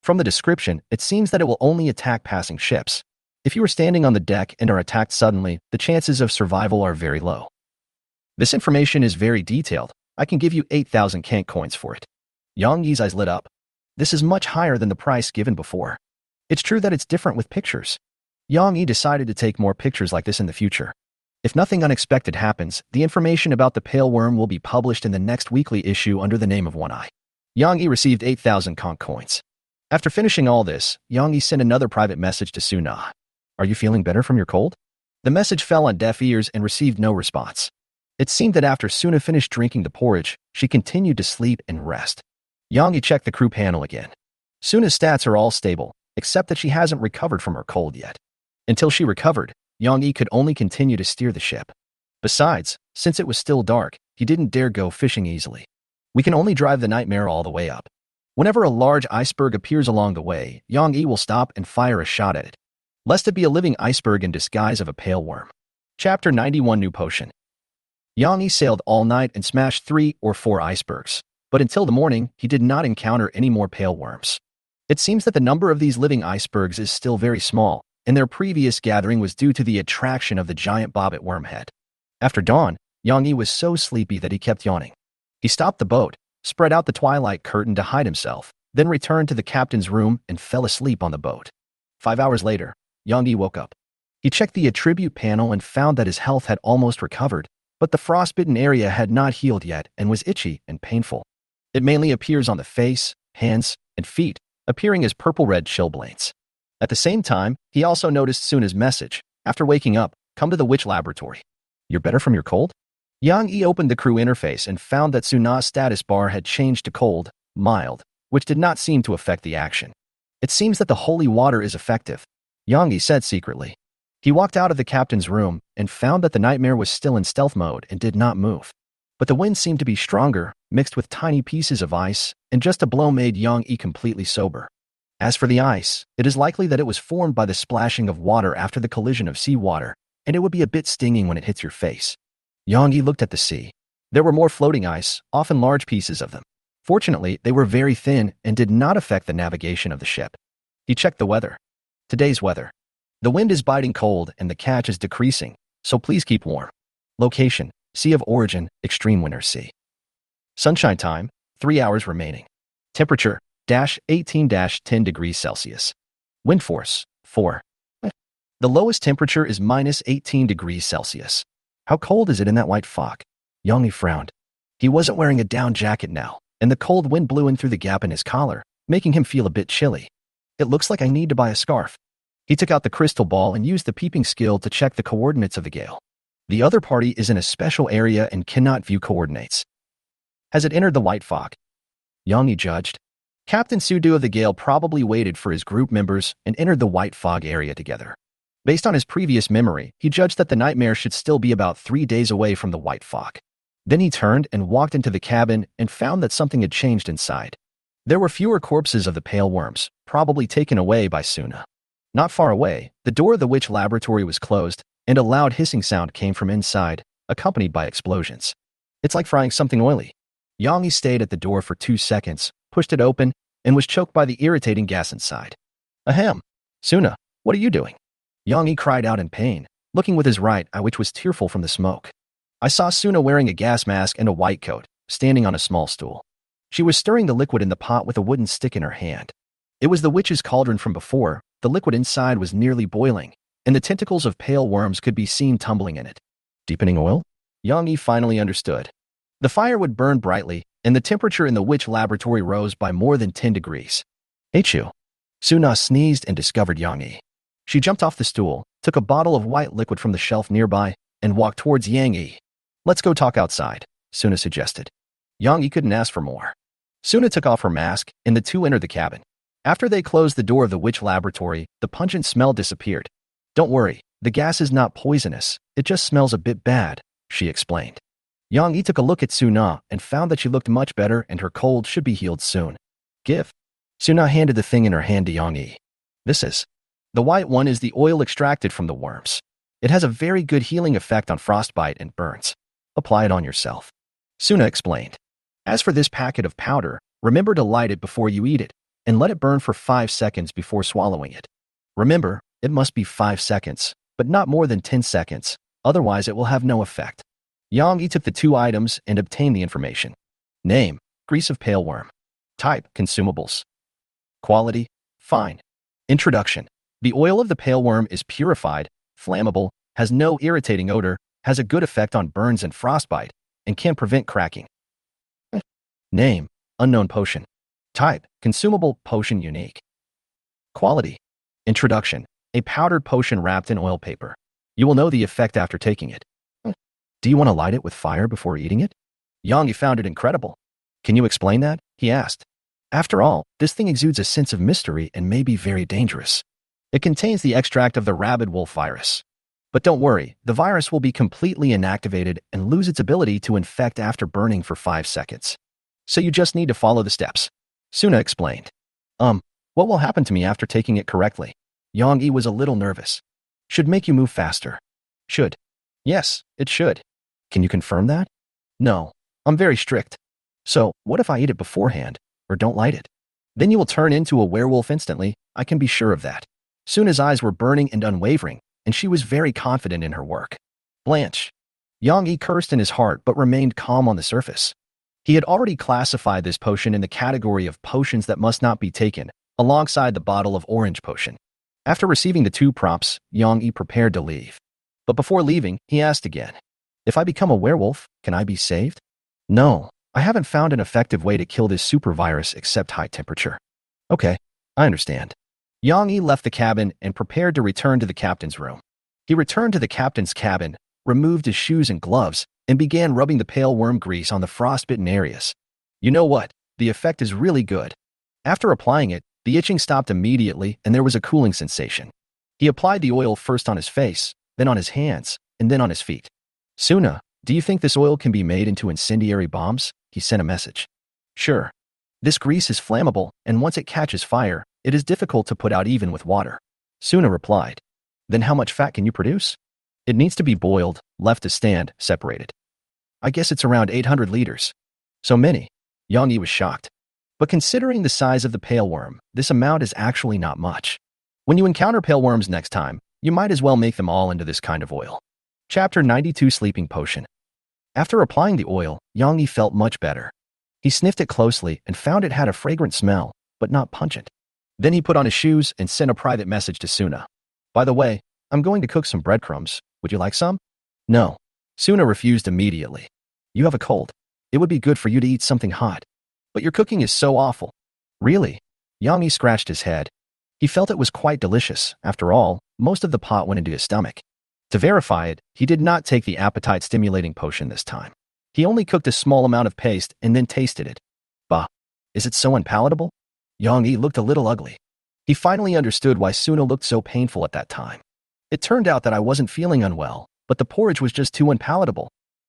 A: From the description, it seems that it will only attack passing ships. If you are standing on the deck and are attacked suddenly, the chances of survival are very low. This information is very detailed. I can give you 8,000 Kank coins for it. Yang Yi's eyes lit up. This is much higher than the price given before. It's true that it's different with pictures. Yang Yi decided to take more pictures like this in the future. If nothing unexpected happens, the information about the pale worm will be published in the next weekly issue under the name of One Eye. Yang Yi received 8,000 Kank coins. After finishing all this, Yang Yi sent another private message to Suna. "Are you feeling better from your cold?" The message fell on deaf ears and received no response. It seemed that after Suna finished drinking the porridge, she continued to sleep and rest. Yang Yi checked the crew panel again. Suna's stats are all stable, except that she hasn't recovered from her cold yet. Until she recovered, Yang Yi could only continue to steer the ship. Besides, since it was still dark, he didn't dare go fishing easily. We can only drive the Nightmare all the way up. Whenever a large iceberg appears along the way, Yang Yi will stop and fire a shot at it, lest it be a living iceberg in disguise of a pale worm. Chapter 91 New Potion. Yang Yi sailed all night and smashed 3 or 4 icebergs, but until the morning, he did not encounter any more pale worms. It seems that the number of these living icebergs is still very small, and their previous gathering was due to the attraction of the giant bobbit wormhead. After dawn, Yang Yi was so sleepy that he kept yawning. He stopped the boat, spread out the twilight curtain to hide himself, then returned to the captain's room and fell asleep on the boat. 5 hours later, Yang Yi woke up. He checked the attribute panel and found that his health had almost recovered, but the frostbitten area had not healed yet and was itchy and painful. It mainly appears on the face, hands, and feet, appearing as purple-red chilblains. At the same time, he also noticed Suna's message. After waking up, come to the witch laboratory. "You're better from your cold?" Yang Yi opened the crew interface and found that Suna's status bar had changed to cold, mild, which did not seem to affect the action. "It seems that the holy water is effective," Yang Yi said secretly. He walked out of the captain's room and found that the Nightmare was still in stealth mode and did not move. But the wind seemed to be stronger, mixed with tiny pieces of ice, and just a blow made Yang-yi completely sober. As for the ice, it is likely that it was formed by the splashing of water after the collision of seawater, and it would be a bit stinging when it hits your face. Yang-yi looked at the sea. There were more floating ice, often large pieces of them. Fortunately, they were very thin and did not affect the navigation of the ship. He checked the weather. Today's weather. The wind is biting cold and the catch is decreasing, so please keep warm. Location, Sea of Origin, extreme winter sea. Sunshine time, 3 hours remaining. Temperature, -18-10 degrees Celsius. Wind force, 4. The lowest temperature is -18 degrees Celsius. How cold is it in that white fog? Yang-yi frowned. He wasn't wearing a down jacket now, and the cold wind blew in through the gap in his collar, making him feel a bit chilly. It looks like I need to buy a scarf. He took out the crystal ball and used the peeping skill to check the coordinates of the gale. The other party is in a special area and cannot view coordinates. Has it entered the white fog? Yang-yi judged. Captain Sudo of the gale probably waited for his group members and entered the white fog area together. Based on his previous memory, he judged that the nightmare should still be about 3 days away from the white fog. Then he turned and walked into the cabin and found that something had changed inside. There were fewer corpses of the pale worms, probably taken away by Suna. Not far away, the door of the witch laboratory was closed, and a loud hissing sound came from inside, accompanied by explosions. It's like frying something oily. Yang-yi stayed at the door for 2 seconds, pushed it open, and was choked by the irritating gas inside. Ahem! Suna, what are you doing? Yang-yi cried out in pain, looking with his right eye which was tearful from the smoke. I saw Suna wearing a gas mask and a white coat, standing on a small stool. She was stirring the liquid in the pot with a wooden stick in her hand. It was the witch's cauldron from before. The liquid inside was nearly boiling, and the tentacles of pale worms could be seen tumbling in it. Deepening oil? Yang-yi finally understood. The fire would burn brightly, and the temperature in the witch laboratory rose by more than 10 degrees. Achu. Suna sneezed and discovered Yang-yi. She jumped off the stool, took a bottle of white liquid from the shelf nearby, and walked towards Yang-yi. Let's go talk outside, Suna suggested. Yang-yi couldn't ask for more. Suna took off her mask, and the two entered the cabin. After they closed the door of the witch laboratory, the pungent smell disappeared. Don't worry, the gas is not poisonous, it just smells a bit bad, she explained. Yang-yi took a look at Suna and found that she looked much better and her cold should be healed soon. Give. Suna handed the thing in her hand to Yang-yi. This is. The white one is the oil extracted from the worms. It has a very good healing effect on frostbite and burns. Apply it on yourself. Suna explained. As for this packet of powder, remember to light it before you eat it, and let it burn for 5 seconds before swallowing it. Remember, it must be 5 seconds, but not more than 10 seconds, otherwise it will have no effect. Yang-yi took the 2 items and obtained the information. Name, grease of pale worm. Type, consumables. Quality, fine. Introduction. The oil of the pale worm is purified, flammable, has no irritating odor, has a good effect on burns and frostbite, and can prevent cracking. Name, unknown potion. Type, consumable potion unique. Quality. Introduction. A powdered potion wrapped in oil paper. You will know the effect after taking it. Do you want to light it with fire before eating it? Yang-yi found it incredible. Can you explain that? He asked. After all, this thing exudes a sense of mystery and may be very dangerous. It contains the extract of the rabid wolf virus. But don't worry, the virus will be completely inactivated and lose its ability to infect after burning for 5 seconds. So you just need to follow the steps. Suna explained. What will happen to me after taking it correctly? Yang-yi was a little nervous. Should make you move faster. Should. Yes, it should. Can you confirm that? No, I'm very strict. So, what if I eat it beforehand, or don't light it? Then you will turn into a werewolf instantly, I can be sure of that. Suna's eyes were burning and unwavering, and she was very confident in her work. Blanche. Yang-yi cursed in his heart but remained calm on the surface. He had already classified this potion in the category of potions that must not be taken, alongside the bottle of orange potion. After receiving the 2 prompts, Yang-yi prepared to leave. But before leaving, he asked again, if I become a werewolf, can I be saved? No, I haven't found an effective way to kill this super virus except high temperature. Okay, I understand. Yang-yi left the cabin and prepared to return to the captain's room. He returned to the captain's cabin, removed his shoes and gloves, and began rubbing the pale worm grease on the frostbitten areas. You know what? The effect is really good. After applying it, the itching stopped immediately and there was a cooling sensation. He applied the oil first on his face, then on his hands, and then on his feet. Suna, Do you think this oil can be made into incendiary bombs? He sent a message. Sure. This grease is flammable, and once it catches fire, it is difficult to put out even with water. Suna replied. Then how much fat can you produce? It needs to be boiled, left to stand, separated. I guess it's around 800 liters. So many. Yang Yi was shocked. But considering the size of the pale worm, this amount is actually not much. When you encounter pale worms next time, you might as well make them all into this kind of oil. Chapter 92 Sleeping Potion. After applying the oil, Yang Yi felt much better. He sniffed it closely and found it had a fragrant smell, but not pungent. Then he put on his shoes and sent a private message to Suna. By the way, I'm going to cook some breadcrumbs. Would you like some? No. Suna refused immediately. You have a cold. It would be good for you to eat something hot. But your cooking is so awful. Really? Yang Yi scratched his head. He felt it was quite delicious. After all, most of the pot went into his stomach. To verify it, he did not take the appetite-stimulating potion this time. He only cooked a small amount of paste and then tasted it. Bah, is it so unpalatable? Yang Yi looked a little ugly. He finally understood why Suna looked so painful at that time. It turned out that I wasn't feeling unwell, but the porridge was just too unpalatable.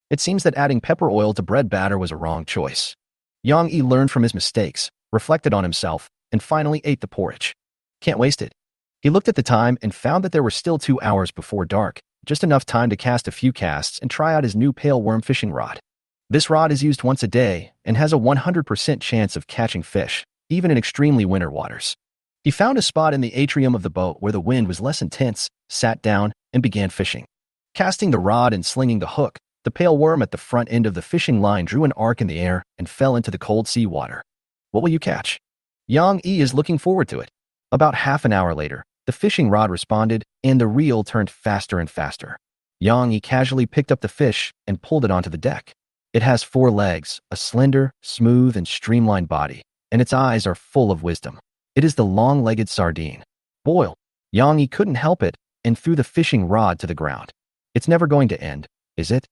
A: It seems that adding pepper oil to bread batter was a wrong choice. Yang Yi learned from his mistakes, reflected on himself, and finally ate the porridge. Can't waste it. He looked at the time and found that there were still 2 hours before dark, just enough time to cast a few casts and try out his new pale worm fishing rod. This rod is used once a day and has a 100% chance of catching fish, even in extremely winter waters. He found a spot in the atrium of the boat where the wind was less intense, sat down, and began fishing. Casting the rod and slinging the hook, the pale worm at the front end of the fishing line drew an arc in the air and fell into the cold sea water. What will you catch? Yang Yi is looking forward to it. About half an hour later, the fishing rod responded, and the reel turned faster and faster. Yang Yi casually picked up the fish and pulled it onto the deck. It has 4 legs, a slender, smooth, and streamlined body, and its eyes are full of wisdom. It is the long-legged sardine. Boil. Yang Yi couldn't help it and threw the fishing rod to the ground. It's never going to end, is it?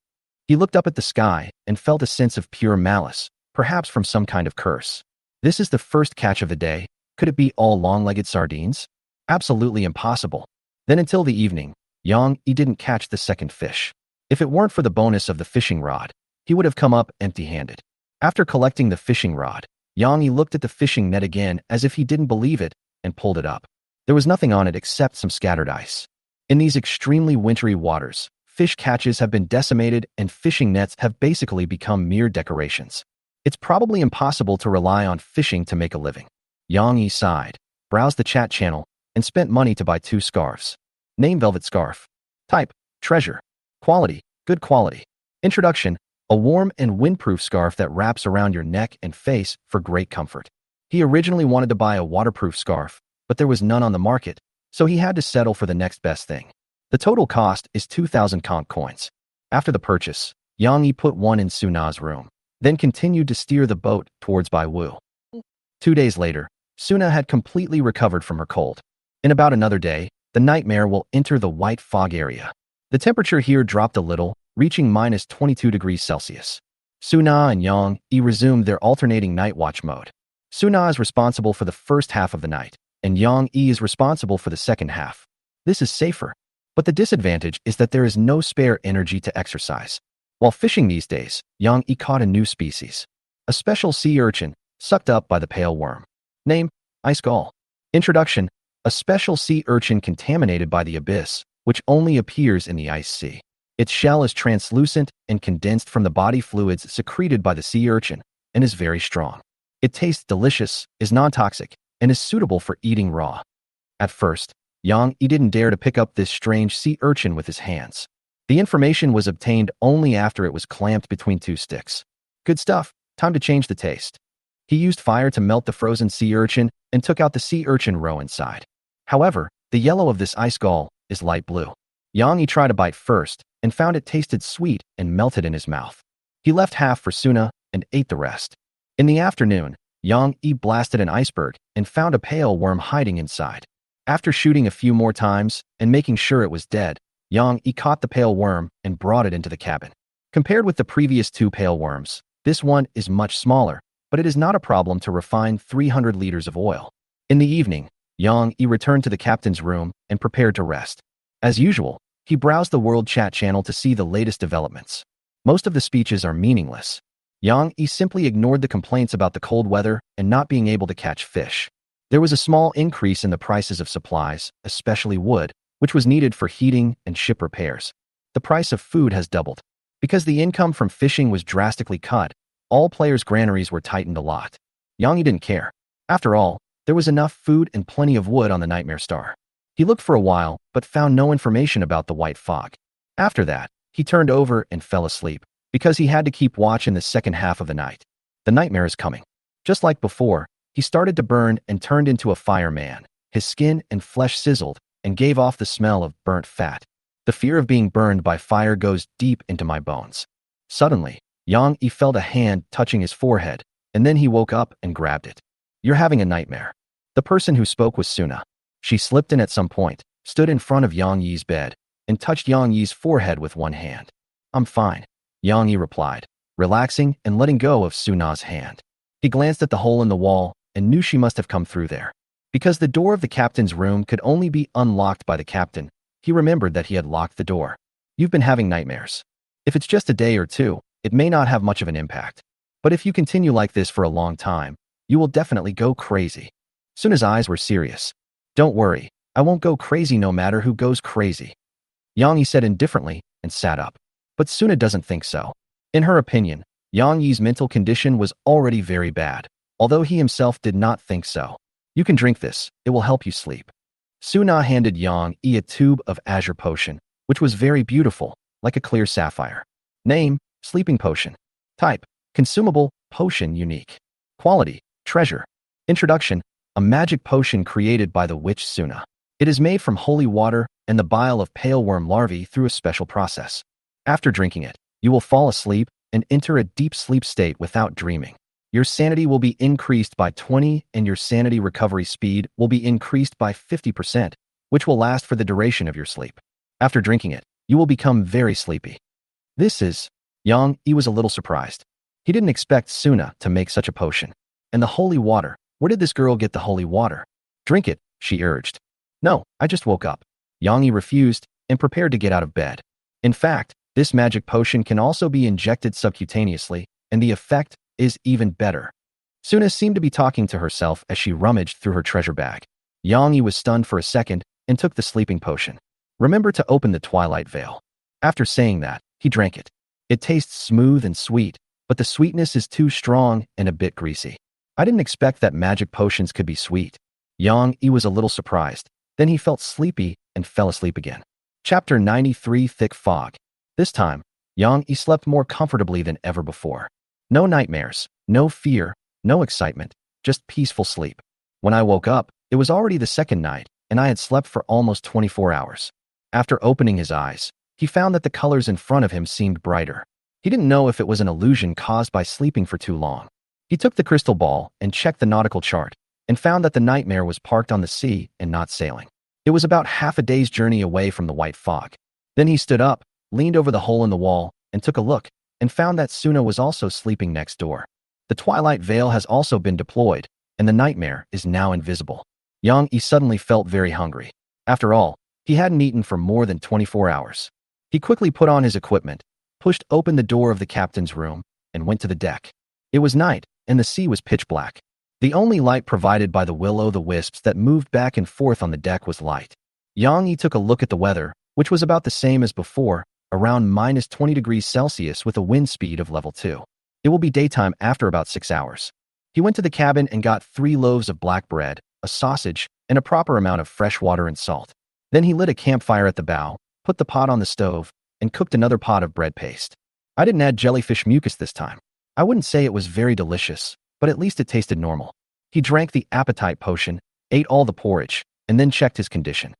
A: He looked up at the sky and felt a sense of pure malice, perhaps from some kind of curse. This is the first catch of the day. Could it be all long-legged sardines? Absolutely impossible. Then until the evening, Yang Yi didn't catch the second fish. If it weren't for the bonus of the fishing rod, he would have come up empty-handed. After collecting the fishing rod, Yang Yi looked at the fishing net again as if he didn't believe it and pulled it up. There was nothing on it except some scattered ice. In these extremely wintry waters, fish catches have been decimated and fishing nets have basically become mere decorations. It's probably impossible to rely on fishing to make a living. Yang Yi sighed, browsed the chat channel, and spent money to buy 2 scarves. Name: velvet scarf. Type: treasure. Quality: good quality. Introduction: a warm and windproof scarf that wraps around your neck and face for great comfort. He originally wanted to buy a waterproof scarf, but there was none on the market, so he had to settle for the next best thing. The total cost is 2,000 conch coins. After the purchase, Yang Yi put one in Suna's room, then continued to steer the boat towards Baiwu. 2 days later, Suna had completely recovered from her cold. In about another day, the nightmare will enter the white fog area. The temperature here dropped a little, reaching minus 22 degrees Celsius. Suna and Yang Yi resumed their alternating night watch mode. Suna is responsible for the first half of the night, and Yang Yi is responsible for the second half. This is safer. But the disadvantage is that there is no spare energy to exercise. While fishing these days, Yang Yi caught a new species. A special sea urchin, sucked up by the pale worm. Name: Ice Gull. Introduction: a special sea urchin contaminated by the abyss, which only appears in the ice sea. Its shell is translucent and condensed from the body fluids secreted by the sea urchin, and is very strong. It tastes delicious, is non-toxic, and is suitable for eating raw. At first, Yang Yi didn't dare to pick up this strange sea urchin with his hands. The information was obtained only after it was clamped between 2 sticks. Good stuff, time to change the taste. He used fire to melt the frozen sea urchin and took out the sea urchin roe inside. However, the yellow of this ice gull is light blue. Yang Yi tried a bite first and found it tasted sweet and melted in his mouth. He left half for Suna and ate the rest. In the afternoon, Yang Yi blasted an iceberg and found a pale worm hiding inside. After shooting a few more times and making sure it was dead, Yang Yi caught the pale worm and brought it into the cabin. Compared with the previous 2 pale worms, this one is much smaller, but it is not a problem to refine 300 liters of oil. In the evening, Yang Yi returned to the captain's room and prepared to rest. As usual, he browsed the world chat channel to see the latest developments. Most of the speeches are meaningless. Yang Yi simply ignored the complaints about the cold weather and not being able to catch fish. There was a small increase in the prices of supplies, especially wood, which was needed for heating and ship repairs. The price of food has doubled. Because the income from fishing was drastically cut, all players' granaries were tightened a lot. Yang Yi didn't care. After all, there was enough food and plenty of wood on the Nightmare Star. He looked for a while, but found no information about the white fog. After that, he turned over and fell asleep, because he had to keep watch in the second half of the night. The nightmare is coming. Just like before, he started to burn and turned into a fireman. His skin and flesh sizzled and gave off the smell of burnt fat. The fear of being burned by fire goes deep into my bones. Suddenly, Yang Yi felt a hand touching his forehead, and then he woke up and grabbed it. You're having a nightmare. The person who spoke was Suna. She slipped in at some point, stood in front of Yang Yi's bed, and touched Yang Yi's forehead with one hand. I'm fine, Yang Yi replied, relaxing and letting go of Suna's hand. He glanced at the hole in the wall and knew she must have come through there. Because the door of the captain's room could only be unlocked by the captain, he remembered that he had locked the door. You've been having nightmares. If it's just a day or two, it may not have much of an impact. But if you continue like this for a long time, you will definitely go crazy. Suna's eyes were serious. Don't worry, I won't go crazy no matter who goes crazy, Yang Yi said indifferently and sat up. But Suna doesn't think so. In her opinion, Yang Yi's mental condition was already very bad, although he himself did not think so. You can drink this, it will help you sleep. Suna handed Yang Yi a tube of azure potion, which was very beautiful, like a clear sapphire. Name, sleeping potion. Type, consumable, potion unique. Quality, treasure. Introduction, a magic potion created by the witch Suna. It is made from holy water and the bile of pale worm larvae through a special process. After drinking it, you will fall asleep and enter a deep sleep state without dreaming. Your sanity will be increased by 20 and your sanity recovery speed will be increased by 50%, which will last for the duration of your sleep. After drinking it, you will become very sleepy. This is... Yang Yi was a little surprised. He didn't expect Suna to make such a potion. And the holy water, where did this girl get the holy water? Drink it, she urged. No, I just woke up. Yang Yi refused and prepared to get out of bed. In fact, this magic potion can also be injected subcutaneously, and the effect is even better. Suna seemed to be talking to herself as she rummaged through her treasure bag. Yang Yi was stunned for a second and took the sleeping potion. Remember to open the twilight veil. After saying that, he drank it. It tastes smooth and sweet, but the sweetness is too strong and a bit greasy. I didn't expect that magic potions could be sweet. Yang Yi was a little surprised. Then he felt sleepy and fell asleep again. Chapter 93 Thick Fog. This time, Yang Yi slept more comfortably than ever before. No nightmares, no fear, no excitement, just peaceful sleep. When I woke up, it was already the second night, and I had slept for almost 24 hours. After opening his eyes, he found that the colors in front of him seemed brighter. He didn't know if it was an illusion caused by sleeping for too long. He took the crystal ball and checked the nautical chart, and found that the nightmare was parked on the sea and not sailing. It was about half a day's journey away from the white fog. Then he stood up, leaned over the hole in the wall, and took a look, and found that Suna was also sleeping next door. The twilight veil has also been deployed, and the nightmare is now invisible. Yang Yi suddenly felt very hungry. After all, he hadn't eaten for more than 24 hours. He quickly put on his equipment, pushed open the door of the captain's room, and went to the deck. It was night, and the sea was pitch black. The only light provided by the will-o'-the-wisps that moved back and forth on the deck was light. Yang Yi took a look at the weather, which was about the same as before, around minus 20 degrees Celsius with a wind speed of level 2. It will be daytime after about 6 hours. He went to the cabin and got 3 loaves of black bread, a sausage, and a proper amount of fresh water and salt. Then he lit a campfire at the bow, put the pot on the stove, and cooked another pot of bread paste. I didn't add jellyfish mucus this time. I wouldn't say it was very delicious, but at least it tasted normal. He drank the appetite potion, ate all the porridge, and then checked his condition.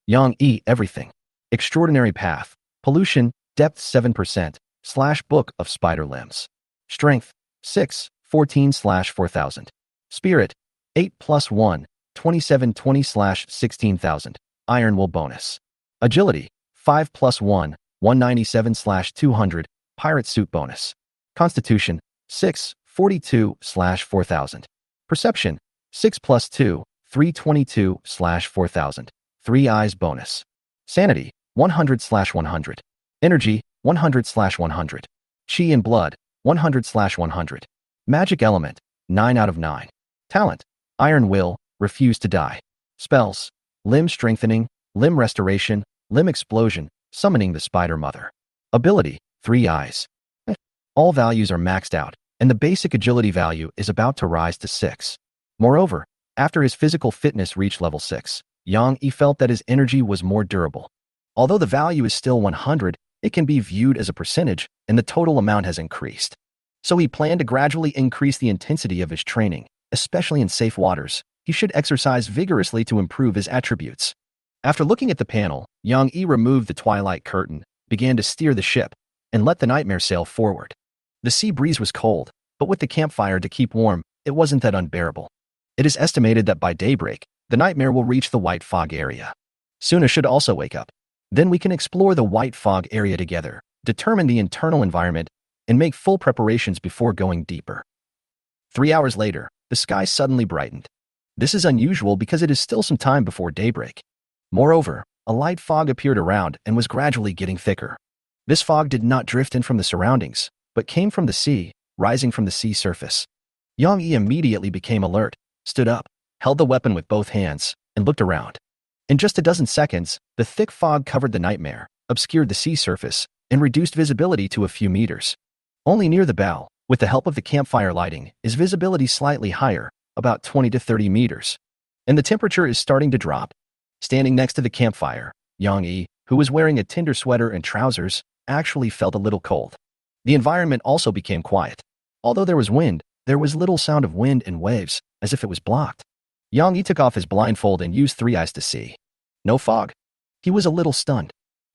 A: Yang Yi everything. Extraordinary path. Pollution, depth 7%, /book of spider limbs. Strength, 6, 14/4000. Spirit, 8 + 1, 2720/16,000. Iron will bonus. Agility, 5 + 1, 197/200. Pirate suit bonus. Constitution, 6, 42/4000. Perception, 6 + 2, 322/4000. 3 eyes bonus. Sanity, 100/100. Energy, 100/100. Chi and blood, 100/100. Magic element, 9 out of 9. Talent, iron will, refuse to die. Spells, limb strengthening, limb restoration, limb explosion, summoning the spider mother. Ability, 3 eyes. All values are maxed out, and the basic agility value is about to rise to 6. Moreover, after his physical fitness reached level 6, Yang Yi felt that his energy was more durable. Although the value is still 100, it can be viewed as a percentage, and the total amount has increased. So he planned to gradually increase the intensity of his training, especially in safe waters. He should exercise vigorously to improve his attributes. After looking at the panel, Yang Yi removed the twilight curtain, began to steer the ship, and let the nightmare sail forward. The sea breeze was cold, but with the campfire to keep warm, it wasn't that unbearable. It is estimated that by daybreak, the nightmare will reach the white fog area. Suna should also wake up. Then we can explore the white fog area together, determine the internal environment, and make full preparations before going deeper. 3 hours later, the sky suddenly brightened. This is unusual because it is still some time before daybreak. Moreover, a light fog appeared around and was gradually getting thicker. This fog did not drift in from the surroundings, but came from the sea, rising from the sea surface. Yang Yi immediately became alert, stood up, held the weapon with both hands, and looked around. In just a dozen seconds, the thick fog covered the nightmare, obscured the sea surface, and reduced visibility to a few meters. Only near the bow, with the help of the campfire lighting, is visibility slightly higher, about 20 to 30 meters. And the temperature is starting to drop. Standing next to the campfire, Yang Yi, who was wearing a tinder sweater and trousers, actually felt a little cold. The environment also became quiet. Although there was wind, there was little sound of wind and waves, as if it was blocked. Yang Yi took off his blindfold and used 3 eyes to see. No fog. He was a little stunned.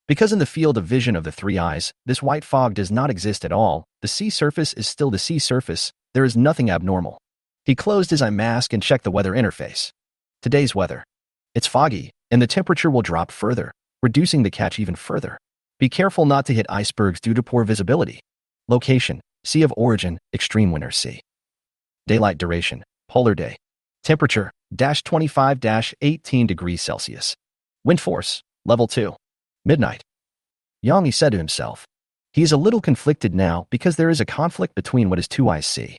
A: Because in the field of vision of the 3 eyes, this white fog does not exist at all, the sea surface is still the sea surface, there is nothing abnormal. He closed his eye mask and checked the weather interface. Today's weather. It's foggy, and the temperature will drop further, reducing the catch even further. Be careful not to hit icebergs due to poor visibility. Location, Sea of Origin, Extreme Winter Sea. Daylight duration, polar day. Temperature, -25-18 degrees Celsius. Wind force, level 2. Midnight. Yang Yi said to himself. He is a little conflicted now because there is a conflict between what his 2 eyes see.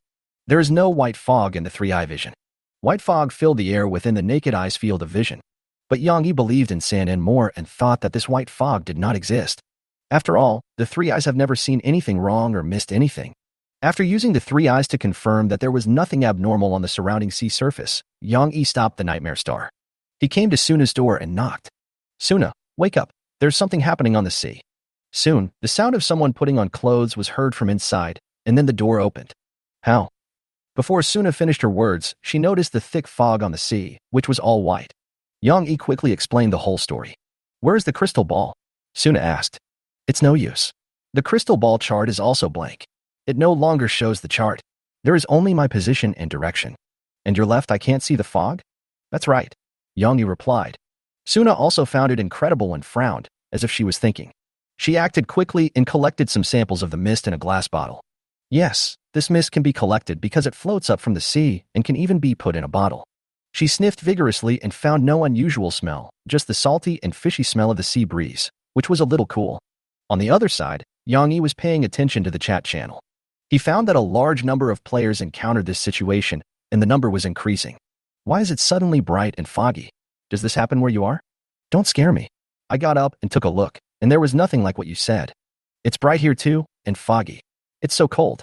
A: There is no white fog in the 3-eye vision. White fog filled the air within the naked eye's field of vision. But Yang Yi believed in San and more and thought that this white fog did not exist. After all, the 3 eyes have never seen anything wrong or missed anything. After using the 3 eyes to confirm that there was nothing abnormal on the surrounding sea surface, Yang Yi stopped the nightmare star. He came to Suna's door and knocked. Suna, wake up. There's something happening on the sea. Soon, the sound of someone putting on clothes was heard from inside, and then the door opened. How? Before Suna finished her words, she noticed the thick fog on the sea, which was all white. Yang Yi quickly explained the whole story. Where is the crystal ball? Suna asked. It's no use. The crystal ball chart is also blank. It no longer shows the chart. There is only my position and direction. And your left I can't see the fog? That's right. Yang Yi replied. Suna also found it incredible and frowned, as if she was thinking. She acted quickly and collected some samples of the mist in a glass bottle. Yes, this mist can be collected because it floats up from the sea and can even be put in a bottle. She sniffed vigorously and found no unusual smell, just the salty and fishy smell of the sea breeze, which was a little cool. On the other side, Yang Yi was paying attention to the chat channel. He found that a large number of players encountered this situation, and the number was increasing. Why is it suddenly bright and foggy? Does this happen where you are? Don't scare me. I got up and took a look, and there was nothing like what you said. It's bright here too, and foggy. It's so cold.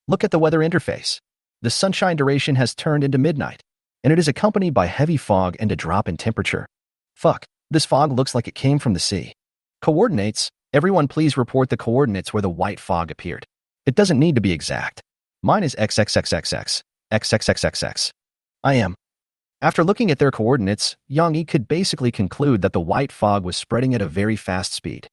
A: Look at the weather interface. The sunshine duration has turned into midnight, and it is accompanied by heavy fog and a drop in temperature. Fuck, this fog looks like it came from the sea. Coordinates, everyone please report the coordinates where the white fog appeared. It doesn't need to be exact. Mine is XXXXX, XXXXX. I am. After looking at their coordinates, Yang Yi could basically conclude that the white fog was spreading at a very fast speed.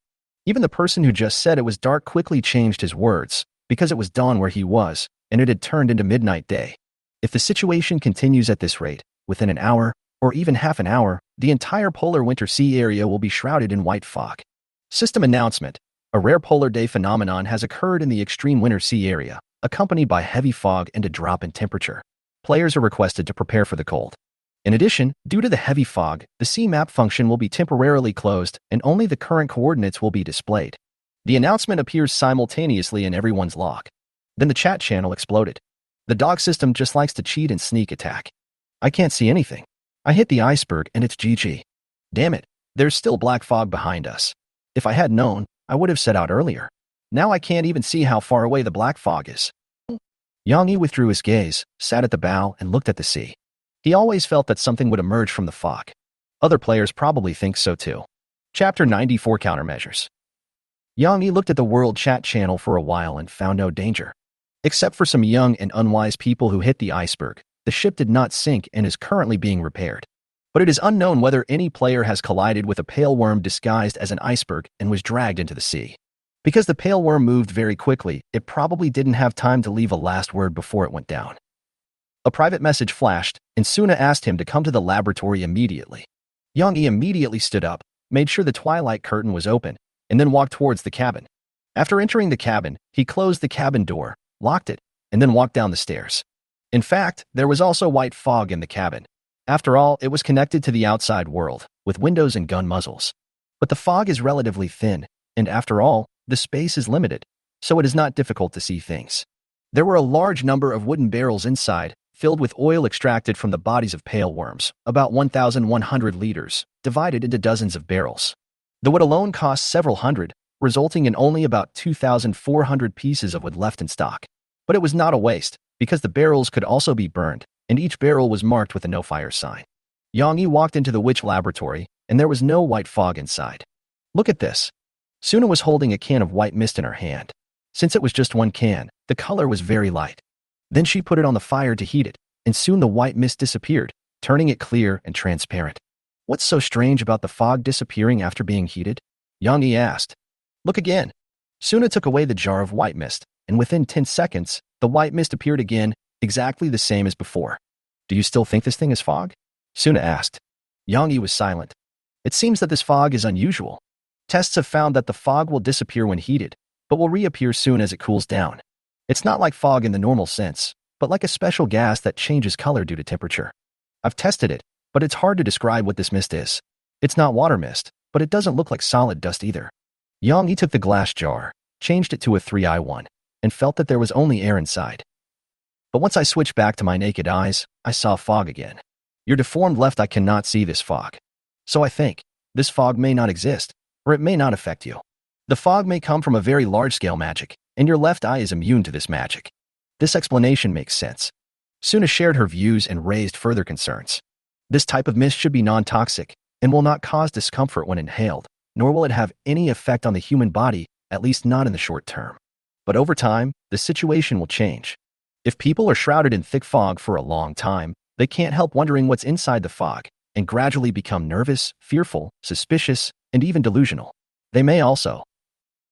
A: Even the person who just said it was dark quickly changed his words, because it was dawn where he was, and it had turned into midnight day. If the situation continues at this rate, within an hour, or even half an hour, the entire polar winter sea area will be shrouded in white fog. System announcement. A rare polar day phenomenon has occurred in the extreme winter sea area, accompanied by heavy fog and a drop in temperature. Players are requested to prepare for the cold. In addition, due to the heavy fog, the sea map function will be temporarily closed and only the current coordinates will be displayed. The announcement appears simultaneously in everyone's log. Then the chat channel exploded. The dog system just likes to cheat and sneak attack. I can't see anything. I hit the iceberg and it's GG. Damn it, there's still black fog behind us. If I had known, I would have set out earlier. Now I can't even see how far away the black fog is. Yang Yi withdrew his gaze, sat at the bow, and looked at the sea. He always felt that something would emerge from the fog. Other players probably think so too. Chapter 94 Countermeasures. Yang Yi looked at the world chat channel for a while and found no danger. Except for some young and unwise people who hit the iceberg, the ship did not sink and is currently being repaired. But it is unknown whether any player has collided with a pale worm disguised as an iceberg and was dragged into the sea. Because the pale worm moved very quickly, it probably didn't have time to leave a last word before it went down. A private message flashed, and Suna asked him to come to the laboratory immediately. Yang Yi immediately stood up, made sure the twilight curtain was open, and then walked towards the cabin. After entering the cabin, he closed the cabin door, locked it, and then walked down the stairs. In fact, there was also white fog in the cabin. After all, it was connected to the outside world, with windows and gun muzzles. But the fog is relatively thin, and after all, the space is limited, so it is not difficult to see things. There were a large number of wooden barrels inside, filled with oil extracted from the bodies of pale worms, about 1,100 liters, divided into dozens of barrels. The wood alone cost several hundred, resulting in only about 2,400 pieces of wood left in stock. But it was not a waste, because the barrels could also be burned, and each barrel was marked with a no-fire sign. Yang Yi walked into the witch laboratory, and there was no white fog inside. Look at this. Suna was holding a can of white mist in her hand. Since it was just one can, the color was very light. Then she put it on the fire to heat it, and soon the white mist disappeared, turning it clear and transparent. What's so strange about the fog disappearing after being heated? Yang Yi asked. Look again. Suna took away the jar of white mist, and within 10 seconds, the white mist appeared again, exactly the same as before. Do you still think this thing is fog? Suna asked. Yang Yi was silent. It seems that this fog is unusual. Tests have found that the fog will disappear when heated, but will reappear soon as it cools down. It's not like fog in the normal sense, but like a special gas that changes color due to temperature. I've tested it, but it's hard to describe what this mist is. It's not water mist, but it doesn't look like solid dust either. Yang Yi took the glass jar, changed it to a 3i1, and felt that there was only air inside. But once I switched back to my naked eyes, I saw fog again. Your deformed left eye cannot see this fog. So I think, this fog may not exist, or it may not affect you. The fog may come from a very large-scale magic, and your left eye is immune to this magic. This explanation makes sense. Suna shared her views and raised further concerns. This type of mist should be non-toxic, and will not cause discomfort when inhaled, nor will it have any effect on the human body, at least not in the short term. But over time, the situation will change. If people are shrouded in thick fog for a long time, they can't help wondering what's inside the fog, and gradually become nervous, fearful, suspicious, and even delusional. They may also.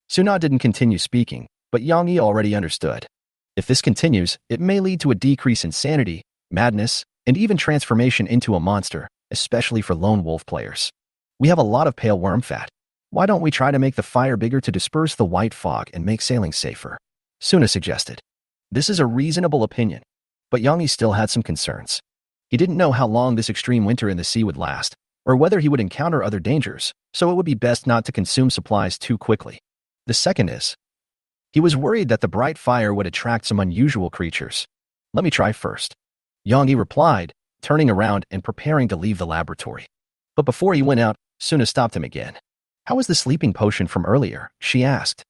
A: Suna didn't continue speaking, but Yang Yi already understood. If this continues, it may lead to a decrease in sanity, madness, and even transformation into a monster, especially for lone wolf players. We have a lot of pale worm fat. Why don't we try to make the fire bigger to disperse the white fog and make sailing safer? Suna suggested. This is a reasonable opinion, but Yang Yi still had some concerns. He didn't know how long this extreme winter in the sea would last, or whether he would encounter other dangers, so it would be best not to consume supplies too quickly. The second is, he was worried that the bright fire would attract some unusual creatures. Let me try first. Yang Yi replied, turning around and preparing to leave the laboratory. But before he went out, Suna stopped him again. How was the sleeping potion from earlier? She asked.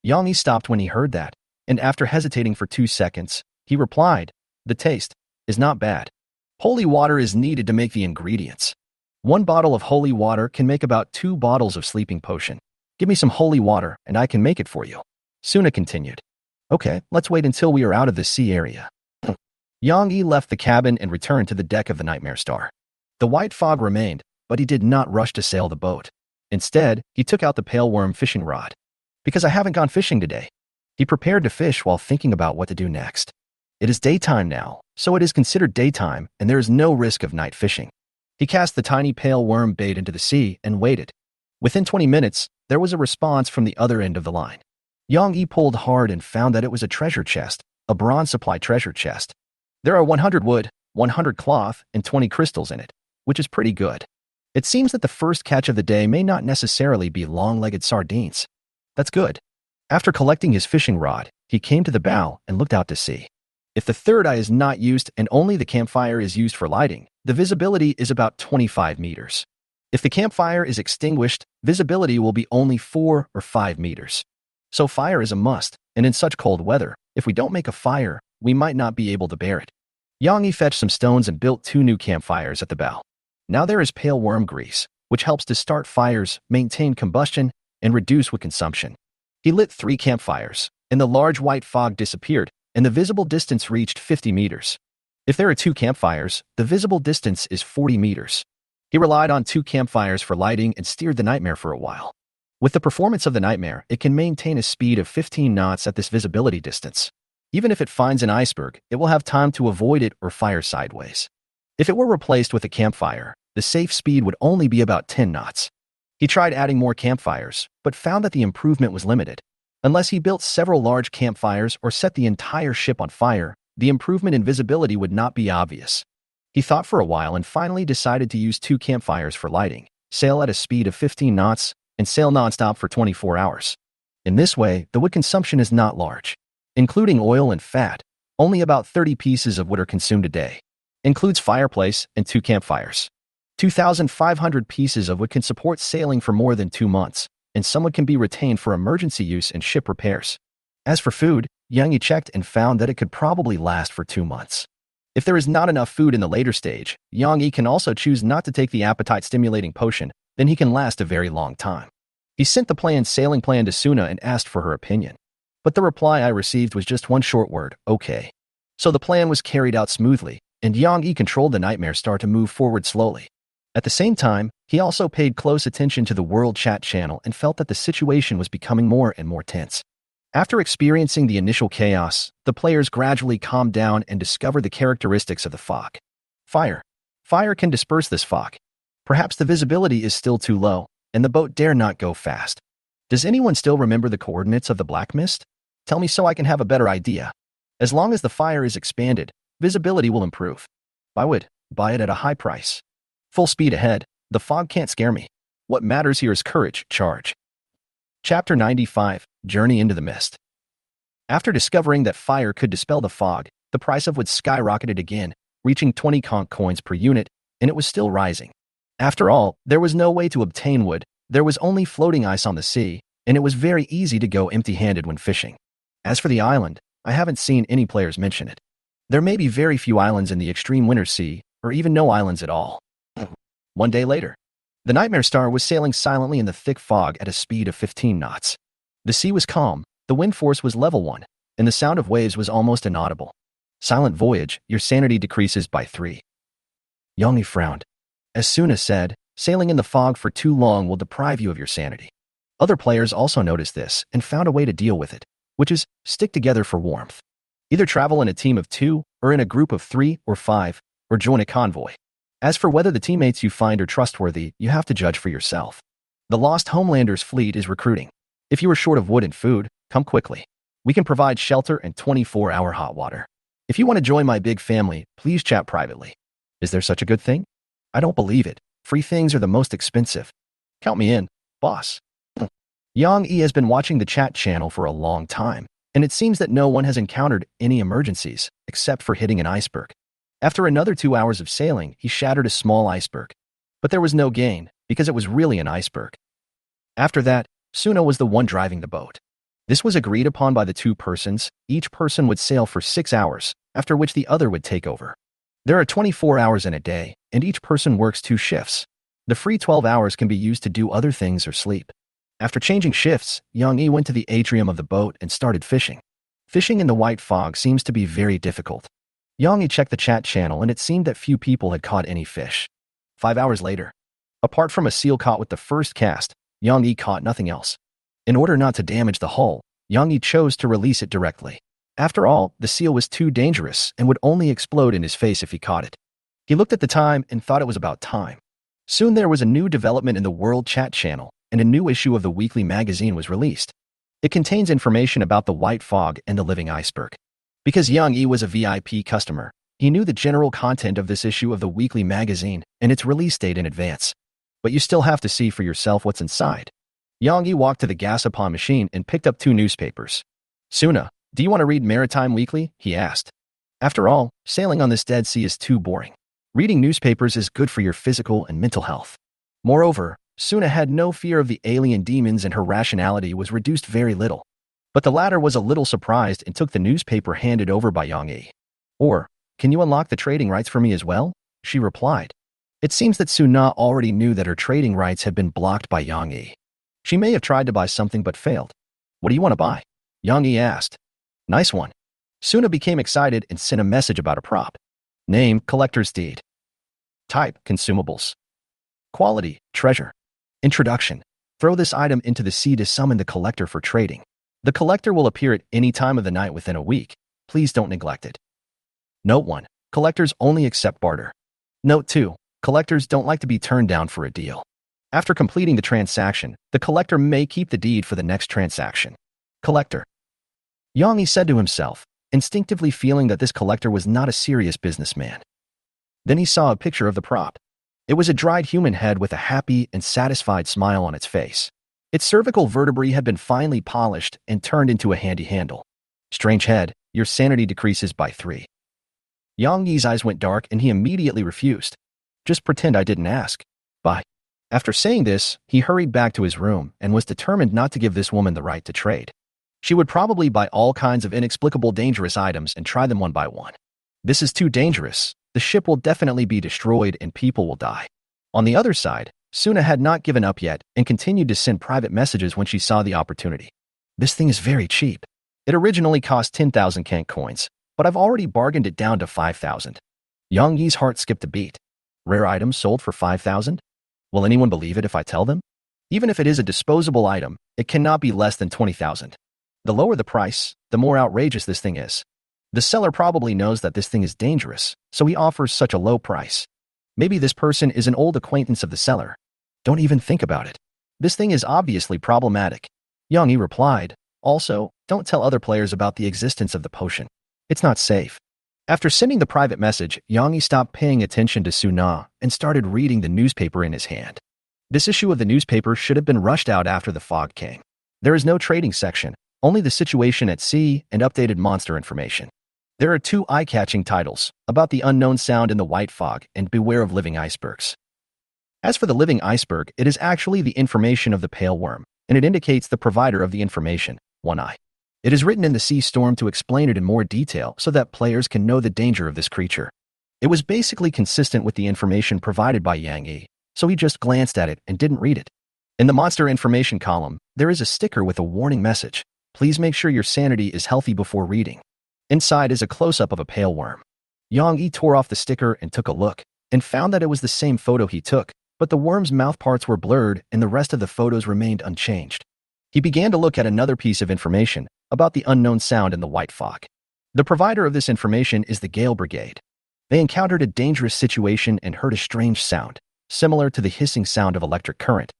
A: Yang Yi stopped when he heard that, and after hesitating for 2 seconds, he replied, the taste is not bad. Holy water is needed to make the ingredients. 1 bottle of holy water can make about 2 bottles of sleeping potion. Give me some holy water and I can make it for you. Suna continued. Okay, let's wait until we are out of the sea area. Yang Yi left the cabin and returned to the deck of the Nightmare Star. The white fog remained, but he did not rush to sail the boat. Instead, he took out the pale worm fishing rod. Because I haven't gone fishing today. He prepared to fish while thinking about what to do next. It is daytime now, so it is considered daytime and there is no risk of night fishing. He cast the tiny pale worm bait into the sea and waited. Within 20 minutes, there was a response from the other end of the line. Yang Yi pulled hard and found that it was a treasure chest, a bronze supply treasure chest. There are 100 wood, 100 cloth, and 20 crystals in it, which is pretty good. It seems that the first catch of the day may not necessarily be long-legged sardines. That's good. After collecting his fishing rod, he came to the bow and looked out to sea. If the third eye is not used and only the campfire is used for lighting, the visibility is about 25 meters. If the campfire is extinguished, visibility will be only 4 or 5 meters. So fire is a must, and in such cold weather, if we don't make a fire, we might not be able to bear it. Yang Yi fetched some stones and built 2 new campfires at the bow. Now there is pale worm grease, which helps to start fires, maintain combustion, and reduce wood consumption. He lit 3 campfires, and the large white fog disappeared, and the visible distance reached 50 meters. If there are 2 campfires, the visible distance is 40 meters. He relied on 2 campfires for lighting and steered the Nightmare for a while. With the performance of the Nightmare, it can maintain a speed of 15 knots at this visibility distance. Even if it finds an iceberg, it will have time to avoid it or fire sideways. If it were replaced with a campfire, the safe speed would only be about 10 knots. He tried adding more campfires, but found that the improvement was limited. Unless he built several large campfires or set the entire ship on fire, the improvement in visibility would not be obvious. He thought for a while and finally decided to use 2 campfires for lighting, sail at a speed of 15 knots, and sail nonstop for 24 hours. In this way, the wood consumption is not large. Including oil and fat, only about 30 pieces of wood are consumed a day. Includes fireplace and 2 campfires. 2,500 pieces of wood can support sailing for more than 2 months, and some wood can be retained for emergency use and ship repairs. As for food, Yang Yi checked and found that it could probably last for 2 months. If there is not enough food in the later stage, Yang Yi can also choose not to take the appetite-stimulating potion, then he can last a very long time. He sent the planned sailing plan to Suna and asked for her opinion. But the reply I received was just one short word, okay. So the plan was carried out smoothly, and Yang Yi controlled the Nightmare Star to move forward slowly. At the same time, he also paid close attention to the World Chat channel and felt that the situation was becoming more and more tense. After experiencing the initial chaos, the players gradually calmed down and discovered the characteristics of the fog. Fire. Fire can disperse this fog. Perhaps the visibility is still too low, and the boat dare not go fast. Does anyone still remember the coordinates of the black mist? Tell me so I can have a better idea. As long as the fire is expanded, visibility will improve. Buy wood, buy it at a high price. Full speed ahead, the fog can't scare me. What matters here is courage, charge. Chapter 95, Journey into the Mist. After discovering that fire could dispel the fog, the price of wood skyrocketed again, reaching 20 conch coins per unit, and it was still rising. After all, there was no way to obtain wood, there was only floating ice on the sea, and it was very easy to go empty-handed when fishing. As for the island, I haven't seen any players mention it. There may be very few islands in the extreme winter sea, or even no islands at all. One day later, the Nightmare Star was sailing silently in the thick fog at a speed of 15 knots. The sea was calm, the wind force was level 1, and the sound of waves was almost inaudible. Silent voyage, your sanity decreases by 3. Yang Yi frowned. As Suna said, sailing in the fog for too long will deprive you of your sanity. Other players also noticed this and found a way to deal with it, which is stick together for warmth. Either travel in a team of 2, or in a group of 3 or 5, or join a convoy. As for whether the teammates you find are trustworthy, you have to judge for yourself. The Lost Homelanders fleet is recruiting. If you are short of wood and food, come quickly. We can provide shelter and 24-hour hot water. If you want to join my big family, please chat privately. Is there such a good thing? I don't believe it. Free things are the most expensive. Count me in, boss. Yang Yi has been watching the chat channel for a long time, and it seems that no one has encountered any emergencies, except for hitting an iceberg. After another 2 hours of sailing, he shattered a small iceberg. But there was no gain, because it was really an iceberg. After that, Suna was the one driving the boat. This was agreed upon by the 2 persons. Each person would sail for 6 hours, after which the other would take over. There are 24 hours in a day, and each person works 2 shifts. The free 12 hours can be used to do other things or sleep. After changing shifts, Yang Yi went to the atrium of the boat and started fishing. Fishing in the white fog seems to be very difficult. Yang Yi checked the chat channel and it seemed that few people had caught any fish. 5 hours later, apart from a seal caught with the first cast, Yang Yi caught nothing else. In order not to damage the hull, Yang Yi chose to release it directly. After all, the seal was too dangerous and would only explode in his face if he caught it. He looked at the time and thought it was about time. Soon there was a new development in the World Chat channel, and a new issue of the weekly magazine was released. It contains information about the white fog and the living iceberg. Because Yang Yi was a VIP customer, he knew the general content of this issue of the weekly magazine and its release date in advance. But you still have to see for yourself what's inside. Yang Yi walked to the gas-upon machine and picked up 2 newspapers. Suna, do you want to read Maritime Weekly? He asked. After all, sailing on this Dead Sea is too boring. Reading newspapers is good for your physical and mental health. Moreover, Suna had no fear of the alien demons and her rationality was reduced very little. But the latter was a little surprised and took the newspaper handed over by Yang Yi. Or, can you unlock the trading rights for me as well? She replied. It seems that Suna already knew that her trading rights had been blocked by Yang Yi. She may have tried to buy something but failed. What do you want to buy? Yang Yi asked. Nice one. Suna became excited and sent a message about a prop. Name, collector's deed. Type, consumables. Quality, treasure. Introduction. Throw this item into the sea to summon the collector for trading. The collector will appear at any time of the night within a week. Please don't neglect it. Note 1. Collectors only accept barter. Note 2. Collectors don't like to be turned down for a deal. After completing the transaction, the collector may keep the deed for the next transaction. Collector. Yang Yi said to himself, instinctively feeling that this collector was not a serious businessman. Then he saw a picture of the prop. It was a dried human head with a happy and satisfied smile on its face. Its cervical vertebrae had been finely polished and turned into a handy handle. Strange head, your sanity decreases by 3. Yang Yi's eyes went dark and he immediately refused. Just pretend I didn't ask. Bye. After saying this, he hurried back to his room and was determined not to give this woman the right to trade. She would probably buy all kinds of inexplicable dangerous items and try them one by one. This is too dangerous. The ship will definitely be destroyed and people will die. On the other side, Suna had not given up yet and continued to send private messages when she saw the opportunity. This thing is very cheap. It originally cost 10,000 Kank coins, but I've already bargained it down to 5,000. Yang Yi's heart skipped a beat. Rare items sold for 5,000? Will anyone believe it if I tell them? Even if it is a disposable item, it cannot be less than 20,000. The lower the price, the more outrageous this thing is. The seller probably knows that this thing is dangerous, so he offers such a low price. Maybe this person is an old acquaintance of the seller. Don't even think about it. This thing is obviously problematic. Yang Yi replied, also, don't tell other players about the existence of the potion. It's not safe. After sending the private message, Yang Yi stopped paying attention to Suna and started reading the newspaper in his hand. This issue of the newspaper should have been rushed out after the fog came. There is no trading section, only the situation at sea and updated monster information. There are 2 eye-catching titles, about the unknown sound in the white fog and beware of living icebergs. As for the living iceberg, it is actually the information of the pale worm, and it indicates the provider of the information, One Eye. It is written in the sea storm to explain it in more detail so that players can know the danger of this creature. It was basically consistent with the information provided by Yang Yi, so he just glanced at it and didn't read it. In the monster information column, there is a sticker with a warning message. Please make sure your sanity is healthy before reading. Inside is a close-up of a pale worm. Yang Yi tore off the sticker and took a look, and found that it was the same photo he took, but the worm's mouth parts were blurred and the rest of the photos remained unchanged. He began to look at another piece of information about the unknown sound in the white fog. The provider of this information is the Gale Brigade. They encountered a dangerous situation and heard a strange sound, similar to the hissing sound of electric current.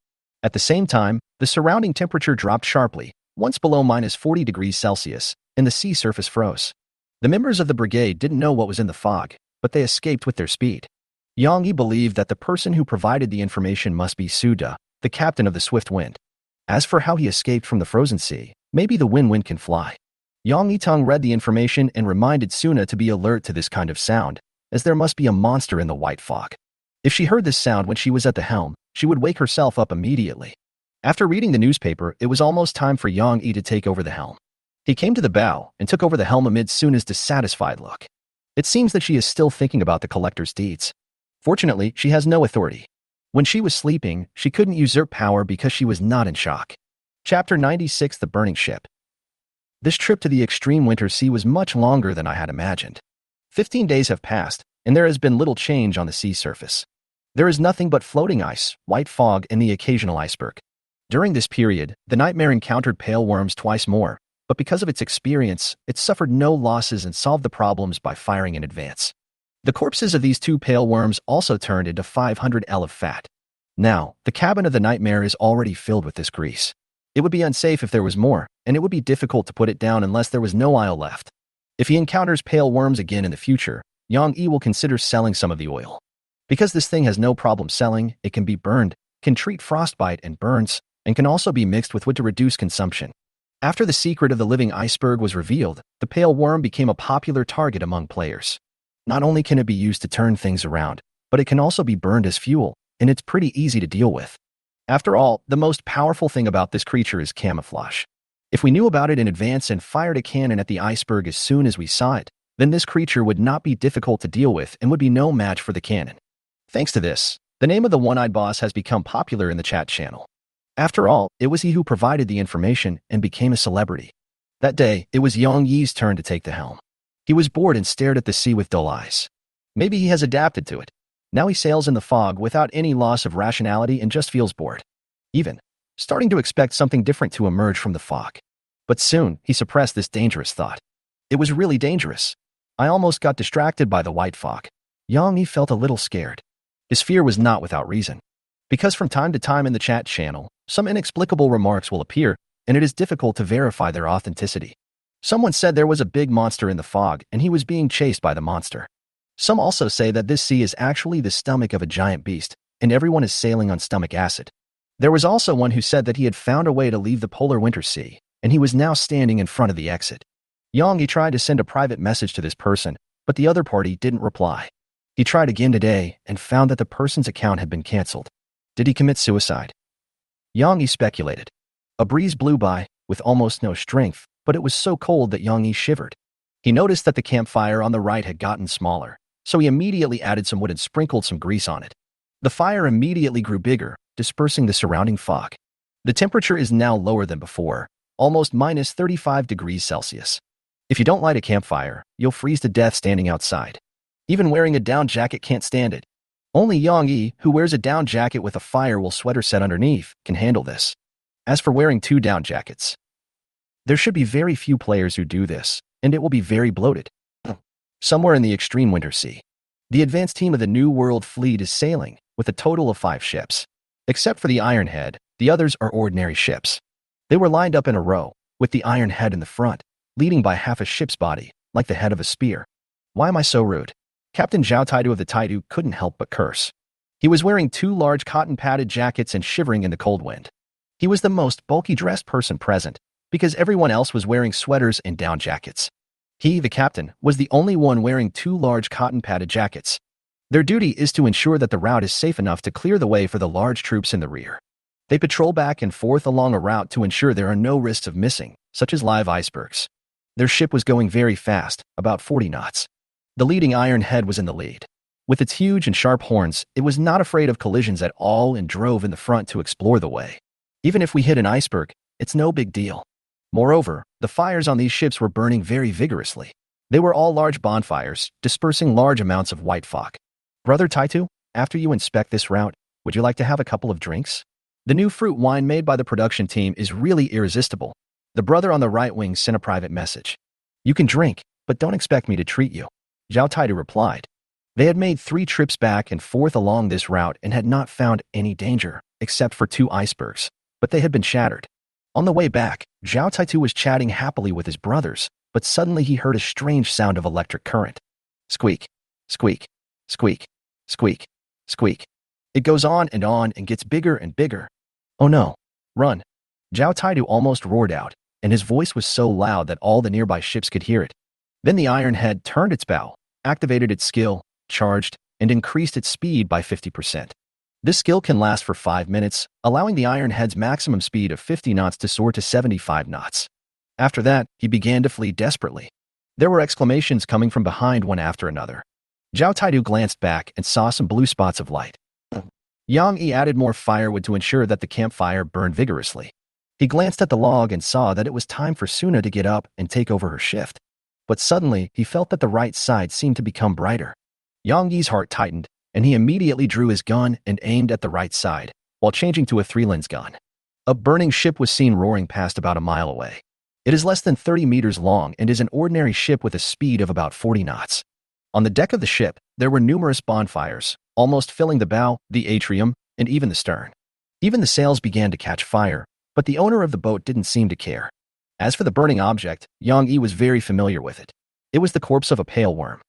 A: At the same time, the surrounding temperature dropped sharply, once below -40 degrees Celsius, and the sea surface froze. The members of the brigade didn't know what was in the fog, but they escaped with their speed. Yang Yi believed that the person who provided the information must be Suda, the captain of the Swift Wind. As for how he escaped from the frozen sea, maybe the wind can fly. Yang Yi read the information and reminded Suna to be alert to this kind of sound, as there must be a monster in the white fog. If she heard this sound when she was at the helm, she would wake herself up immediately. After reading the newspaper, it was almost time for Yang Yi to take over the helm. He came to the bow and took over the helm amid Suna's dissatisfied look. It seems that she is still thinking about the collector's deeds. Fortunately, she has no authority. When she was sleeping, she couldn't usurp power because she was not in shock. Chapter 96: The Burning Ship. This trip to the extreme winter sea was much longer than I had imagined. 15 days have passed, and there has been little change on the sea surface. There is nothing but floating ice, white fog, and the occasional iceberg. During this period, the Nightmare encountered pale worms twice more, but because of its experience, it suffered no losses and solved the problems by firing in advance. The corpses of these 2 pale worms also turned into 500 L of fat. Now, the cabin of the Nightmare is already filled with this grease. It would be unsafe if there was more, and it would be difficult to put it down unless there was no oil left. If he encounters pale worms again in the future, Yang Yi will consider selling some of the oil. Because this thing has no problem selling, it can be burned, can treat frostbite and burns, and can also be mixed with wood to reduce consumption. After the secret of the living iceberg was revealed, the pale worm became a popular target among players. Not only can it be used to turn things around, but it can also be burned as fuel, and it's pretty easy to deal with. After all, the most powerful thing about this creature is camouflage. If we knew about it in advance and fired a cannon at the iceberg as soon as we saw it, then this creature would not be difficult to deal with and would be no match for the cannon. Thanks to this, the name of the one-eyed boss has become popular in the chat channel. After all, it was he who provided the information and became a celebrity. That day, it was Yang Yi's turn to take the helm. He was bored and stared at the sea with dull eyes. Maybe he has adapted to it. Now he sails in the fog without any loss of rationality and just feels bored. Even starting to expect something different to emerge from the fog. But soon, he suppressed this dangerous thought. It was really dangerous. I almost got distracted by the white fog. Yang Yi felt a little scared. His fear was not without reason. Because from time to time in the chat channel, some inexplicable remarks will appear, and it is difficult to verify their authenticity. Someone said there was a big monster in the fog, and he was being chased by the monster. Some also say that this sea is actually the stomach of a giant beast, and everyone is sailing on stomach acid. There was also one who said that he had found a way to leave the polar winter sea, and he was now standing in front of the exit. Yang Yi tried to send a private message to this person, but the other party didn't reply. He tried again today and found that the person's account had been cancelled. Did he commit suicide? Yang Yi speculated. A breeze blew by, with almost no strength, but it was so cold that Yang Yi shivered. He noticed that the campfire on the right had gotten smaller, so he immediately added some wood and sprinkled some grease on it. The fire immediately grew bigger, dispersing the surrounding fog. The temperature is now lower than before, almost minus 35 degrees Celsius. If you don't light a campfire, you'll freeze to death standing outside. Even wearing a down jacket can't stand it. Only Yang Yi, who wears a down jacket with a fire-wool sweater set underneath, can handle this. As for wearing 2 down jackets, there should be very few players who do this, and it will be very bloated. Somewhere in the extreme winter sea, the advanced team of the New World Fleet is sailing, with a total of 5 ships. Except for the Ironhead, the others are ordinary ships. They were lined up in a row, with the Ironhead in the front, leading by half a ship's body, like the head of a spear. Why am I so rude? Captain Zhao Taidu of the Taidu couldn't help but curse. He was wearing 2 large cotton-padded jackets and shivering in the cold wind. He was the most bulky-dressed person present, because everyone else was wearing sweaters and down jackets. He, the captain, was the only one wearing 2 large cotton-padded jackets. Their duty is to ensure that the route is safe enough to clear the way for the large troops in the rear. They patrol back and forth along a route to ensure there are no risks of missing, such as live icebergs. Their ship was going very fast, about 40 knots. The leading Ironhead was in the lead. With its huge and sharp horns, it was not afraid of collisions at all and drove in the front to explore the way. Even if we hit an iceberg, it's no big deal. Moreover, the fires on these ships were burning very vigorously. They were all large bonfires, dispersing large amounts of white fog. Brother Taitu, after you inspect this route, would you like to have a couple of drinks? The new fruit wine made by the production team is really irresistible. The brother on the right wing sent a private message. You can drink, but don't expect me to treat you. Zhao Taidu replied. They had made 3 trips back and forth along this route and had not found any danger, except for 2 icebergs, but they had been shattered. On the way back, Zhao Taitu was chatting happily with his brothers, but suddenly he heard a strange sound of electric current. Squeak, squeak, squeak, squeak, squeak. It goes on and gets bigger and bigger. Oh no, run. Zhao Taidu almost roared out, and his voice was so loud that all the nearby ships could hear it. Then the Ironhead turned its bow, activated its skill, charged, and increased its speed by 50%. This skill can last for 5 minutes, allowing the Ironhead's maximum speed of 50 knots to soar to 75 knots. After that, he began to flee desperately. There were exclamations coming from behind one after another. Zhao Taidu glanced back and saw some blue spots of light. Yang Yi added more firewood to ensure that the campfire burned vigorously. He glanced at the log and saw that it was time for Suna to get up and take over her shift. But suddenly, he felt that the right side seemed to become brighter. Yang Yi's heart tightened, and he immediately drew his gun and aimed at the right side, while changing to a 3-lens gun. A burning ship was seen roaring past about a mile away. It is less than 30 meters long and is an ordinary ship with a speed of about 40 knots. On the deck of the ship, there were numerous bonfires, almost filling the bow, the atrium, and even the stern. Even the sails began to catch fire, but the owner of the boat didn't seem to care. As for the burning object, Yang Yi was very familiar with it. It was the corpse of a pale worm.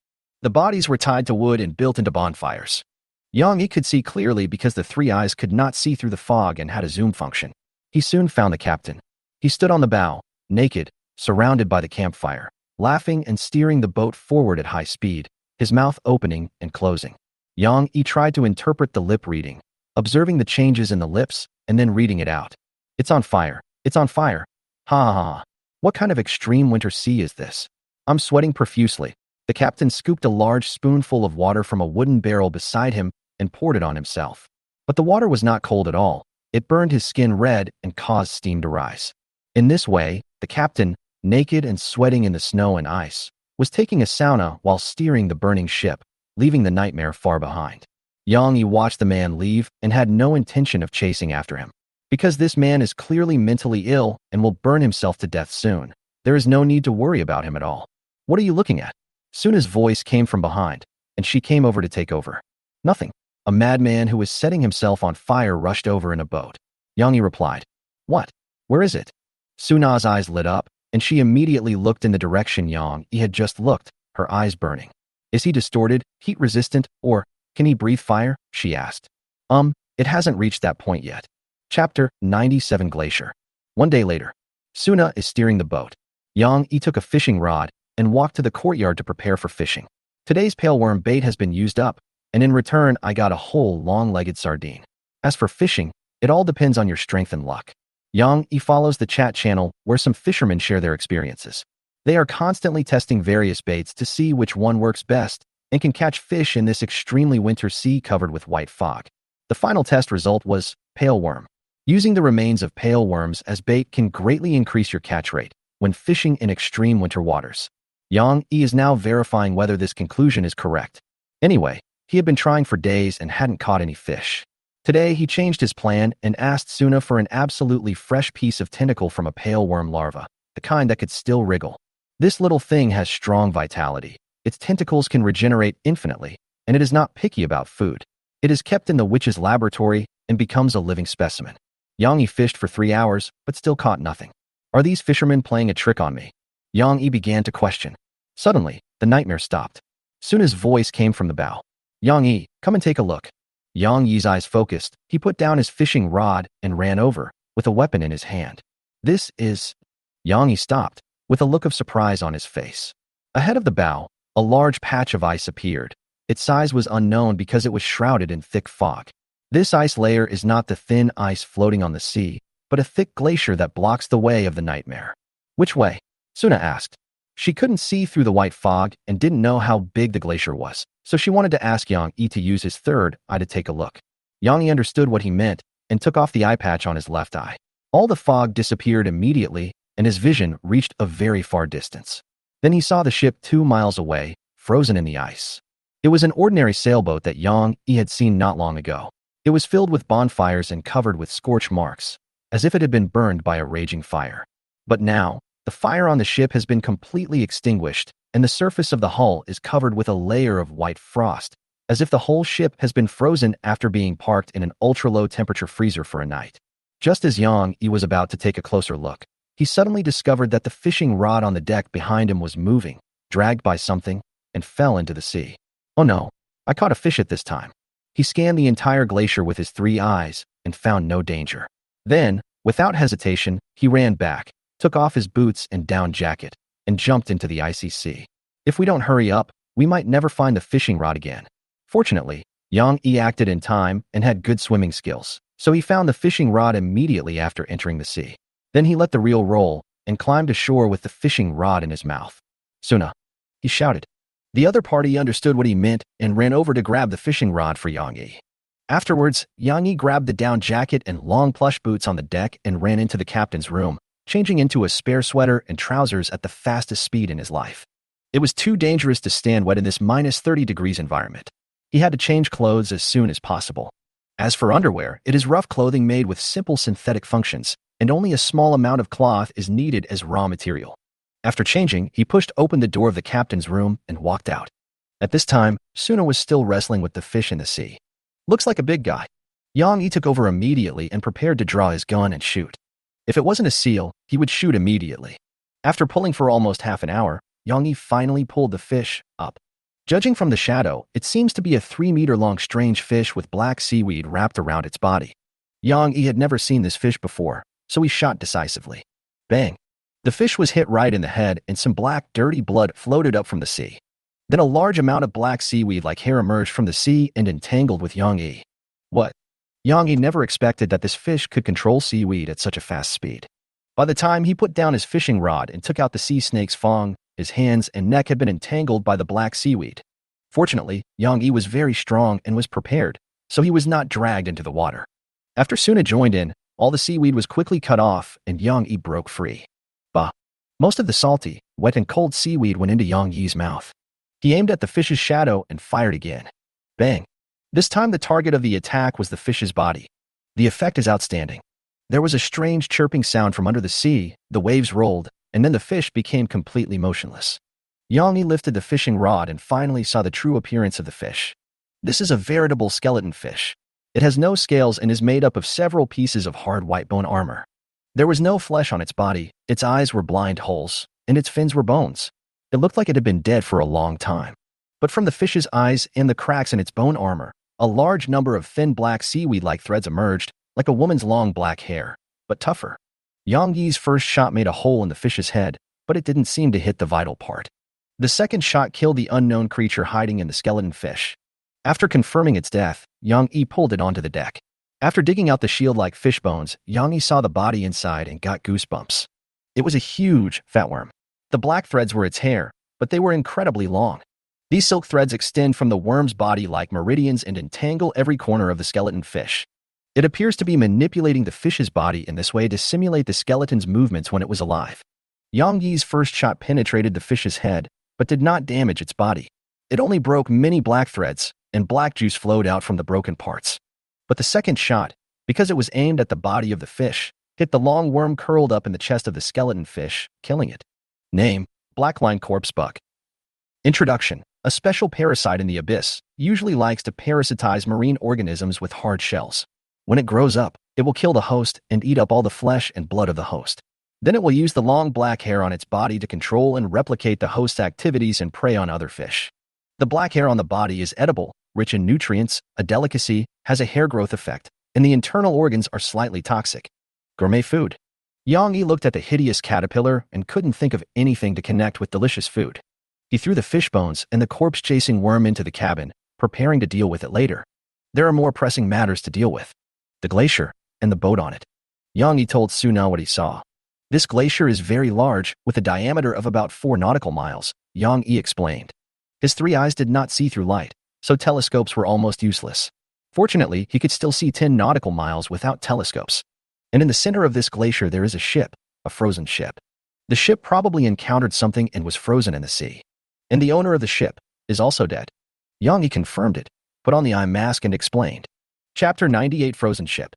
A: The bodies were tied to wood and built into bonfires. Yang Yi could see clearly because the 3 eyes could not see through the fog and had a zoom function. He soon found the captain. He stood on the bow, naked, surrounded by the campfire, laughing and steering the boat forward at high speed, his mouth opening and closing. Yang Yi tried to interpret the lip reading, observing the changes in the lips and then reading it out. It's on fire. It's on fire. Ha ha ha. What kind of extreme winter sea is this? I'm sweating profusely. The captain scooped a large spoonful of water from a wooden barrel beside him and poured it on himself. But the water was not cold at all. It burned his skin red and caused steam to rise. In this way, the captain, naked and sweating in the snow and ice, was taking a sauna while steering the burning ship, leaving the nightmare far behind. Yang Yi watched the man leave and had no intention of chasing after him. Because this man is clearly mentally ill and will burn himself to death soon, there is no need to worry about him at all. What are you looking at? Suna's voice came from behind, and she came over to take over. Nothing. A madman who was setting himself on fire rushed over in a boat. Yang Yi replied. What? Where is it? Suna's eyes lit up, and she immediately looked in the direction Yang Yi had just looked, her eyes burning. Is he distorted, heat-resistant, or can he breathe fire? She asked. It hasn't reached that point yet. Chapter 97 Glacier. One day later, Suna is steering the boat. Yang Yi took a fishing rod and walked to the courtyard to prepare for fishing. Today's paleworm bait has been used up, and in return I got a whole long-legged sardine. As for fishing, it all depends on your strength and luck. Yang Yi follows the chat channel where some fishermen share their experiences. They are constantly testing various baits to see which one works best and can catch fish in this extremely winter sea covered with white fog. The final test result was paleworm. Using the remains of paleworms as bait can greatly increase your catch rate when fishing in extreme winter waters. Yang Yi is now verifying whether this conclusion is correct. Anyway, he had been trying for days and hadn't caught any fish. Today, he changed his plan and asked Suna for an absolutely fresh piece of tentacle from a paleworm larva, the kind that could still wriggle. This little thing has strong vitality. Its tentacles can regenerate infinitely, and it is not picky about food. It is kept in the witch's laboratory and becomes a living specimen. Yang Yi fished for 3 hours, but still caught nothing. Are these fishermen playing a trick on me? Yang Yi began to question. Suddenly, the nightmare stopped. Suna's voice came from the bow. Yang Yi, come and take a look. Yang Yi's eyes focused. He put down his fishing rod and ran over, with a weapon in his hand. This is... Yang Yi stopped, with a look of surprise on his face. Ahead of the bow, a large patch of ice appeared. Its size was unknown because it was shrouded in thick fog. This ice layer is not the thin ice floating on the sea, but a thick glacier that blocks the way of the nightmare. Which way? Suna asked. She couldn't see through the white fog and didn't know how big the glacier was, so she wanted to ask Yang Yi to use his third eye to take a look. Yang Yi understood what he meant and took off the eye patch on his left eye. All the fog disappeared immediately, and his vision reached a very far distance. Then he saw the ship 2 miles away, frozen in the ice. It was an ordinary sailboat that Yang Yi had seen not long ago. It was filled with bonfires and covered with scorch marks, as if it had been burned by a raging fire. But now, the fire on the ship has been completely extinguished, and the surface of the hull is covered with a layer of white frost, as if the whole ship has been frozen after being parked in an ultra-low temperature freezer for a night. Just as Yang Yi was about to take a closer look, he suddenly discovered that the fishing rod on the deck behind him was moving, dragged by something, and fell into the sea. Oh no, I caught a fish at this time. He scanned the entire glacier with his 3 eyes and found no danger. Then, without hesitation, he ran back, took off his boots and down jacket, and jumped into the icy sea. If we don't hurry up, we might never find the fishing rod again. Fortunately, Yang Yi acted in time and had good swimming skills, so he found the fishing rod immediately after entering the sea. Then he let the reel roll and climbed ashore with the fishing rod in his mouth. Suna, he shouted. The other party understood what he meant and ran over to grab the fishing rod for Yang Yi. Afterwards, Yang Yi grabbed the down jacket and long plush boots on the deck and ran into the captain's room, changing into a spare sweater and trousers at the fastest speed in his life. It was too dangerous to stand wet in this minus 30 degrees environment. He had to change clothes as soon as possible. As for underwear, it is rough clothing made with simple synthetic functions, and only a small amount of cloth is needed as raw material. After changing, he pushed open the door of the captain's room and walked out. At this time, Suna was still wrestling with the fish in the sea. Looks like a big guy. Yang Yi took over immediately and prepared to draw his gun and shoot. If it wasn't a seal, he would shoot immediately. After pulling for almost half an hour, Yang Yi finally pulled the fish up. Judging from the shadow, it seems to be a 3-meter-long strange fish with black seaweed wrapped around its body. Yang Yi had never seen this fish before, so he shot decisively. Bang! The fish was hit right in the head and some black, dirty blood floated up from the sea. Then a large amount of black seaweed like hair emerged from the sea and entangled with Yang Yi. What? Yang Yi never expected that this fish could control seaweed at such a fast speed. By the time he put down his fishing rod and took out the sea snake's fang, his hands and neck had been entangled by the black seaweed. Fortunately, Yang Yi was very strong and was prepared, so he was not dragged into the water. After Suna joined in, all the seaweed was quickly cut off and Yang Yi broke free. Bah! Most of the salty, wet and cold seaweed went into Yang Yi's mouth. He aimed at the fish's shadow and fired again. Bang! This time the target of the attack was the fish's body. The effect is outstanding. There was a strange chirping sound from under the sea, the waves rolled, and then the fish became completely motionless. Yang Yi lifted the fishing rod and finally saw the true appearance of the fish. This is a veritable skeleton fish. It has no scales and is made up of several pieces of hard white bone armor. There was no flesh on its body, its eyes were blind holes, and its fins were bones. It looked like it had been dead for a long time. But from the fish's eyes and the cracks in its bone armor, a large number of thin black seaweed-like threads emerged, like a woman's long black hair, but tougher. Yang Yi's first shot made a hole in the fish's head, but it didn't seem to hit the vital part. The second shot killed the unknown creature hiding in the skeleton fish. After confirming its death, Yang Yi pulled it onto the deck. After digging out the shield-like fish bones, Yang Yi saw the body inside and got goosebumps. It was a huge fatworm. The black threads were its hair, but they were incredibly long. These silk threads extend from the worm's body like meridians and entangle every corner of the skeleton fish. It appears to be manipulating the fish's body in this way to simulate the skeleton's movements when it was alive. Yang Yi's first shot penetrated the fish's head, but did not damage its body. It only broke many black threads, and black juice flowed out from the broken parts. But the second shot, because it was aimed at the body of the fish, hit the long worm curled up in the chest of the skeleton fish, killing it. Name: Blackline corpse bug. Introduction: a special parasite in the abyss, usually likes to parasitize marine organisms with hard shells. When it grows up, it will kill the host and eat up all the flesh and blood of the host. Then it will use the long black hair on its body to control and replicate the host's activities and prey on other fish. The black hair on the body is edible, rich in nutrients, a delicacy, has a hair growth effect, and the internal organs are slightly toxic. Gourmet food. Yang Yi looked at the hideous caterpillar and couldn't think of anything to connect with delicious food. He threw the fish bones and the corpse-chasing worm into the cabin, preparing to deal with it later. There are more pressing matters to deal with. The glacier, and the boat on it. Yang Yi told Suna what he saw. This glacier is very large, with a diameter of about 4 nautical miles, Yang Yi explained. His 3 eyes did not see through light, so telescopes were almost useless. Fortunately, he could still see 10 nautical miles without telescopes. And in the center of this glacier there is a ship, a frozen ship. The ship probably encountered something and was frozen in the sea. And the owner of the ship is also dead. Yang Yi confirmed it, put on the eye mask and explained. Chapter 98: Frozen Ship.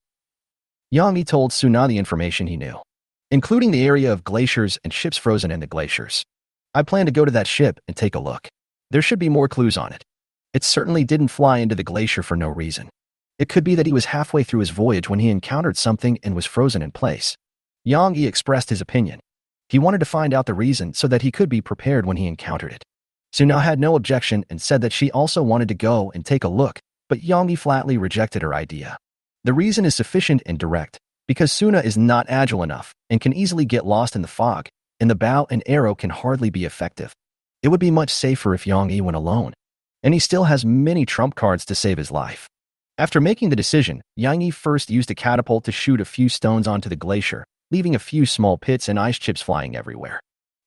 A: Yang Yi told Suna the information he knew, including the area of glaciers and ships frozen in the glaciers. I plan to go to that ship and take a look. There should be more clues on it. It certainly didn't fly into the glacier for no reason. It could be that he was halfway through his voyage when he encountered something and was frozen in place. Yang Yi expressed his opinion. He wanted to find out the reason so that he could be prepared when he encountered it. Suna had no objection and said that she also wanted to go and take a look, but Yang Yi flatly rejected her idea. The reason is sufficient and direct, because Suna is not agile enough and can easily get lost in the fog, and the bow and arrow can hardly be effective. It would be much safer if Yang Yi went alone, and he still has many trump cards to save his life. After making the decision, Yang Yi first used a catapult to shoot a few stones onto the glacier, leaving a few small pits and ice chips flying everywhere.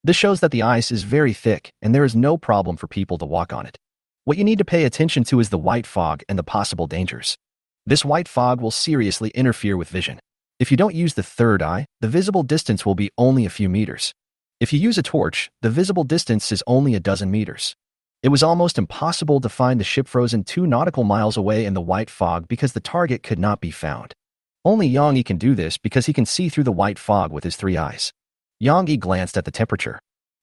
A: This shows that the ice is very thick and there is no problem for people to walk on it. What you need to pay attention to is the white fog and the possible dangers. This white fog will seriously interfere with vision. If you don't use the third eye, the visible distance will be only a few meters. If you use a torch, the visible distance is only a dozen meters. It was almost impossible to find the ship frozen 2 nautical miles away in the white fog because the target could not be found. Only Yang Yi can do this because he can see through the white fog with his 3 eyes. Yang Yi glanced at the temperature.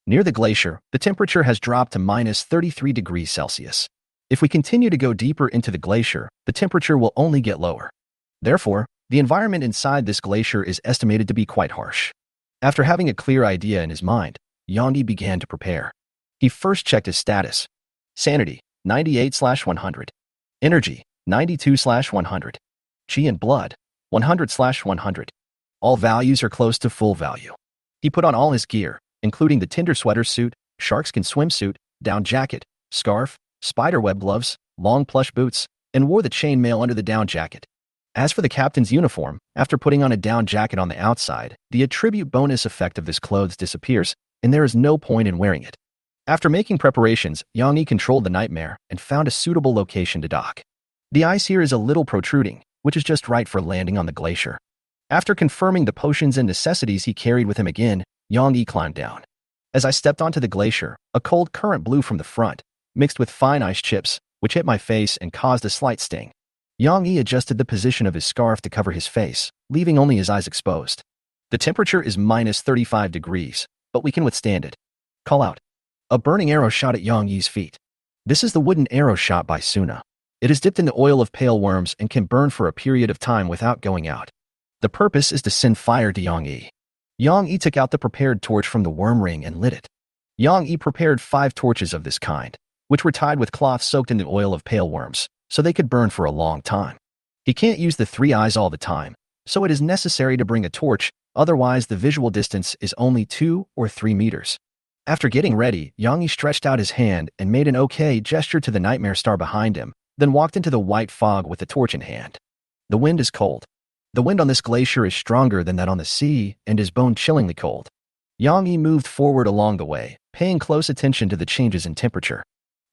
A: Near the glacier, the temperature has dropped to minus 33 degrees Celsius. If we continue to go deeper into the glacier, the temperature will only get lower. Therefore, the environment inside this glacier is estimated to be quite harsh. After having a clear idea in his mind, Yang Yi began to prepare. He first checked his status. Sanity, 98/100. Energy, 92/100. Qi and blood, 100/100. All values are close to full value. He put on all his gear, including the tinder sweater suit, sharkskin swimsuit, down jacket, scarf, spiderweb gloves, long plush boots, and wore the chainmail under the down jacket. As for the captain's uniform, after putting on a down jacket on the outside, the attribute bonus effect of his clothes disappears, and there is no point in wearing it. After making preparations, Yang Yi controlled the nightmare and found a suitable location to dock. The ice here is a little protruding, which is just right for landing on the glacier. After confirming the potions and necessities he carried with him again, Yang Yi climbed down. As I stepped onto the glacier, a cold current blew from the front, mixed with fine ice chips, which hit my face and caused a slight sting. Yang Yi adjusted the position of his scarf to cover his face, leaving only his eyes exposed. The temperature is minus 35 degrees, but we can withstand it. Call out. A burning arrow shot at Yang Yi's feet. This is the wooden arrow shot by Suna. It is dipped in the oil of pale worms and can burn for a period of time without going out. The purpose is to send fire to Yang Yi. Yang Yi took out the prepared torch from the worm ring and lit it. Yang Yi prepared 5 torches of this kind, which were tied with cloth soaked in the oil of pale worms, so they could burn for a long time. He can't use the 3 eyes all the time, so it is necessary to bring a torch, otherwise the visual distance is only 2 or 3 meters. After getting ready, Yang Yi stretched out his hand and made an okay gesture to the nightmare star behind him, then walked into the white fog with the torch in hand. The wind is cold. The wind on this glacier is stronger than that on the sea and is bone-chillingly cold. Yang Yi moved forward along the way, paying close attention to the changes in temperature.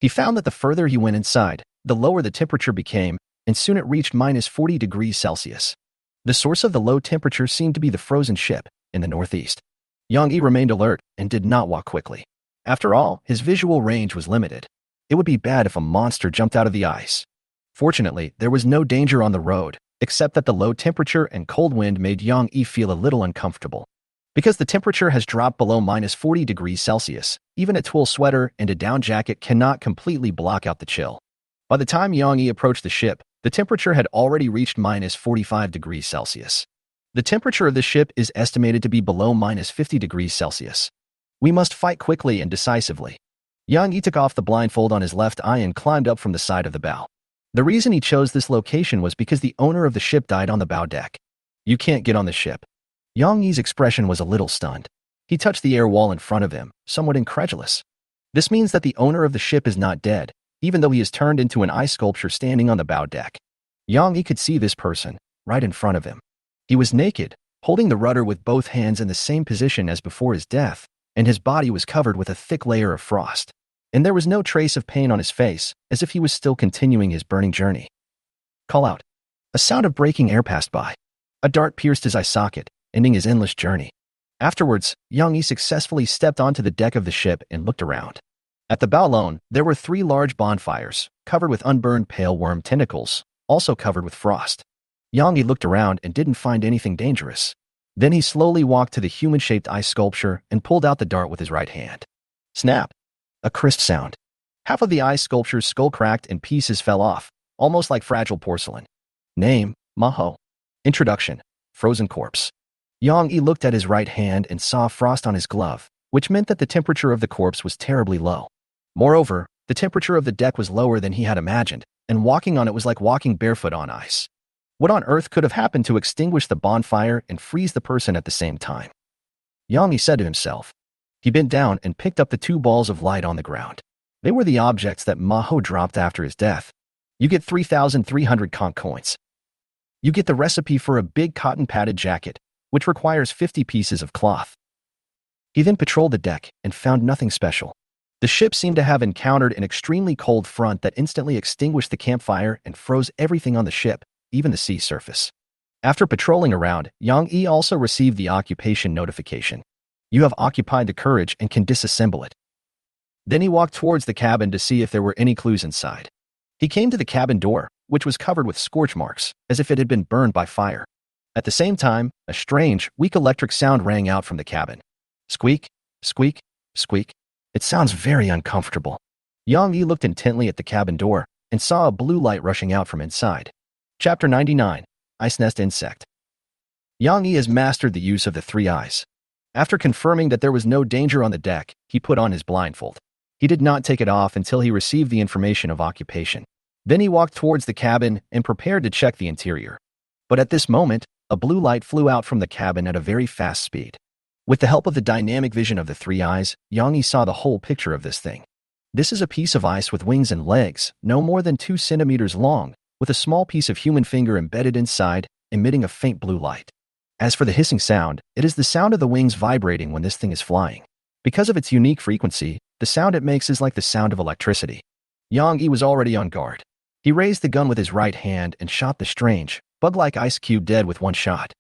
A: He found that the further he went inside, the lower the temperature became, and soon it reached minus 40 degrees Celsius. The source of the low temperature seemed to be the frozen ship in the northeast. Yang Yi remained alert and did not walk quickly. After all, his visual range was limited. It would be bad if a monster jumped out of the ice. Fortunately, there was no danger on the road, except that the low temperature and cold wind made Yang Yi feel a little uncomfortable. Because the temperature has dropped below minus 40 degrees Celsius, even a tulle sweater and a down jacket cannot completely block out the chill. By the time Yang Yi approached the ship, the temperature had already reached minus 45 degrees Celsius. The temperature of the ship is estimated to be below minus 50 degrees Celsius. We must fight quickly and decisively. Yang Yi took off the blindfold on his left eye and climbed up from the side of the bow. The reason he chose this location was because the owner of the ship died on the bow deck. You can't get on the ship. Yang Yi's expression was a little stunned. He touched the air wall in front of him, somewhat incredulous. This means that the owner of the ship is not dead, even though he is turned into an ice sculpture standing on the bow deck. Yang Yi could see this person, right in front of him. He was naked, holding the rudder with both hands in the same position as before his death, and his body was covered with a thick layer of frost. And there was no trace of pain on his face, as if he was still continuing his burning journey. Call out. A sound of breaking air passed by. A dart pierced his eye socket, ending his endless journey. Afterwards, Yang Yi successfully stepped onto the deck of the ship and looked around. At the bow alone, there were 3 large bonfires, covered with unburned pale worm tentacles, also covered with frost. Yang Yi looked around and didn't find anything dangerous. Then he slowly walked to the human-shaped ice sculpture and pulled out the dart with his right hand. Snap! A crisp sound. Half of the ice sculpture's skull cracked and pieces fell off, almost like fragile porcelain. Name, Manhwa. Introduction, frozen corpse. Yang Yi looked at his right hand and saw frost on his glove, which meant that the temperature of the corpse was terribly low. Moreover, the temperature of the deck was lower than he had imagined, and walking on it was like walking barefoot on ice. What on earth could have happened to extinguish the bonfire and freeze the person at the same time? Yang Yi said to himself. He bent down and picked up the 2 balls of light on the ground. They were the objects that Manhwa dropped after his death. You get 3,300 conch coins. You get the recipe for a big cotton-padded jacket, which requires 50 pieces of cloth. He then patrolled the deck and found nothing special. The ship seemed to have encountered an extremely cold front that instantly extinguished the campfire and froze everything on the ship, even the sea surface. After patrolling around, Yang Yi also received the occupation notification. You have occupied the courage and can disassemble it. Then he walked towards the cabin to see if there were any clues inside. He came to the cabin door, which was covered with scorch marks, as if it had been burned by fire. At the same time, a strange, weak electric sound rang out from the cabin. Squeak, squeak, squeak. It sounds very uncomfortable. Yang Yi looked intently at the cabin door and saw a blue light rushing out from inside. Chapter 99, Ice Nest Insect. Yang Yi has mastered the use of the 3 eyes. After confirming that there was no danger on the deck, he put on his blindfold. He did not take it off until he received the information of occupation. Then he walked towards the cabin and prepared to check the interior. But at this moment, a blue light flew out from the cabin at a very fast speed. With the help of the dynamic vision of the three eyes, Yang Yi saw the whole picture of this thing. This is a piece of ice with wings and legs, no more than 2 centimeters long, with a small piece of human finger embedded inside, emitting a faint blue light. As for the hissing sound, it is the sound of the wings vibrating when this thing is flying. Because of its unique frequency, the sound it makes is like the sound of electricity. Yang Yi was already on guard. He raised the gun with his right hand and shot the strange, bug-like ice cube dead with one shot.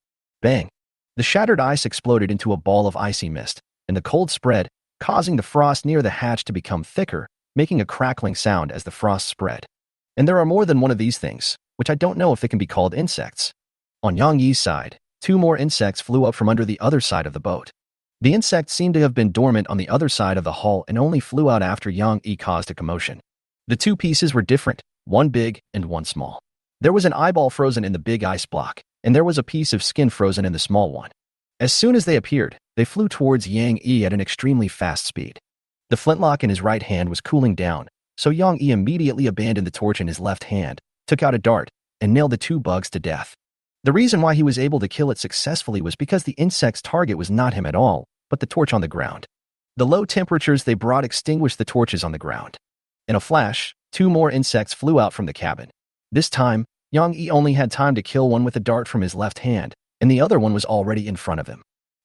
A: Bang! The shattered ice exploded into a ball of icy mist, and the cold spread, causing the frost near the hatch to become thicker, making a crackling sound as the frost spread. And there are more than one of these things, which I don't know if they can be called insects. On Yang Yi's side, 2 more insects flew up from under the other side of the boat. The insects seemed to have been dormant on the other side of the hull and only flew out after Yang Yi caused a commotion. The 2 pieces were different, one big and one small. There was an eyeball frozen in the big ice block, and there was a piece of skin frozen in the small one. As soon as they appeared, they flew towards Yang Yi at an extremely fast speed. The flintlock in his right hand was cooling down, so Yang Yi immediately abandoned the torch in his left hand, took out a dart, and nailed the 2 bugs to death. The reason why he was able to kill it successfully was because the insect's target was not him at all, but the torch on the ground. The low temperatures they brought extinguished the torches on the ground. In a flash, 2 more insects flew out from the cabin. This time, Yang Yi only had time to kill one with a dart from his left hand, and the other one was already in front of him.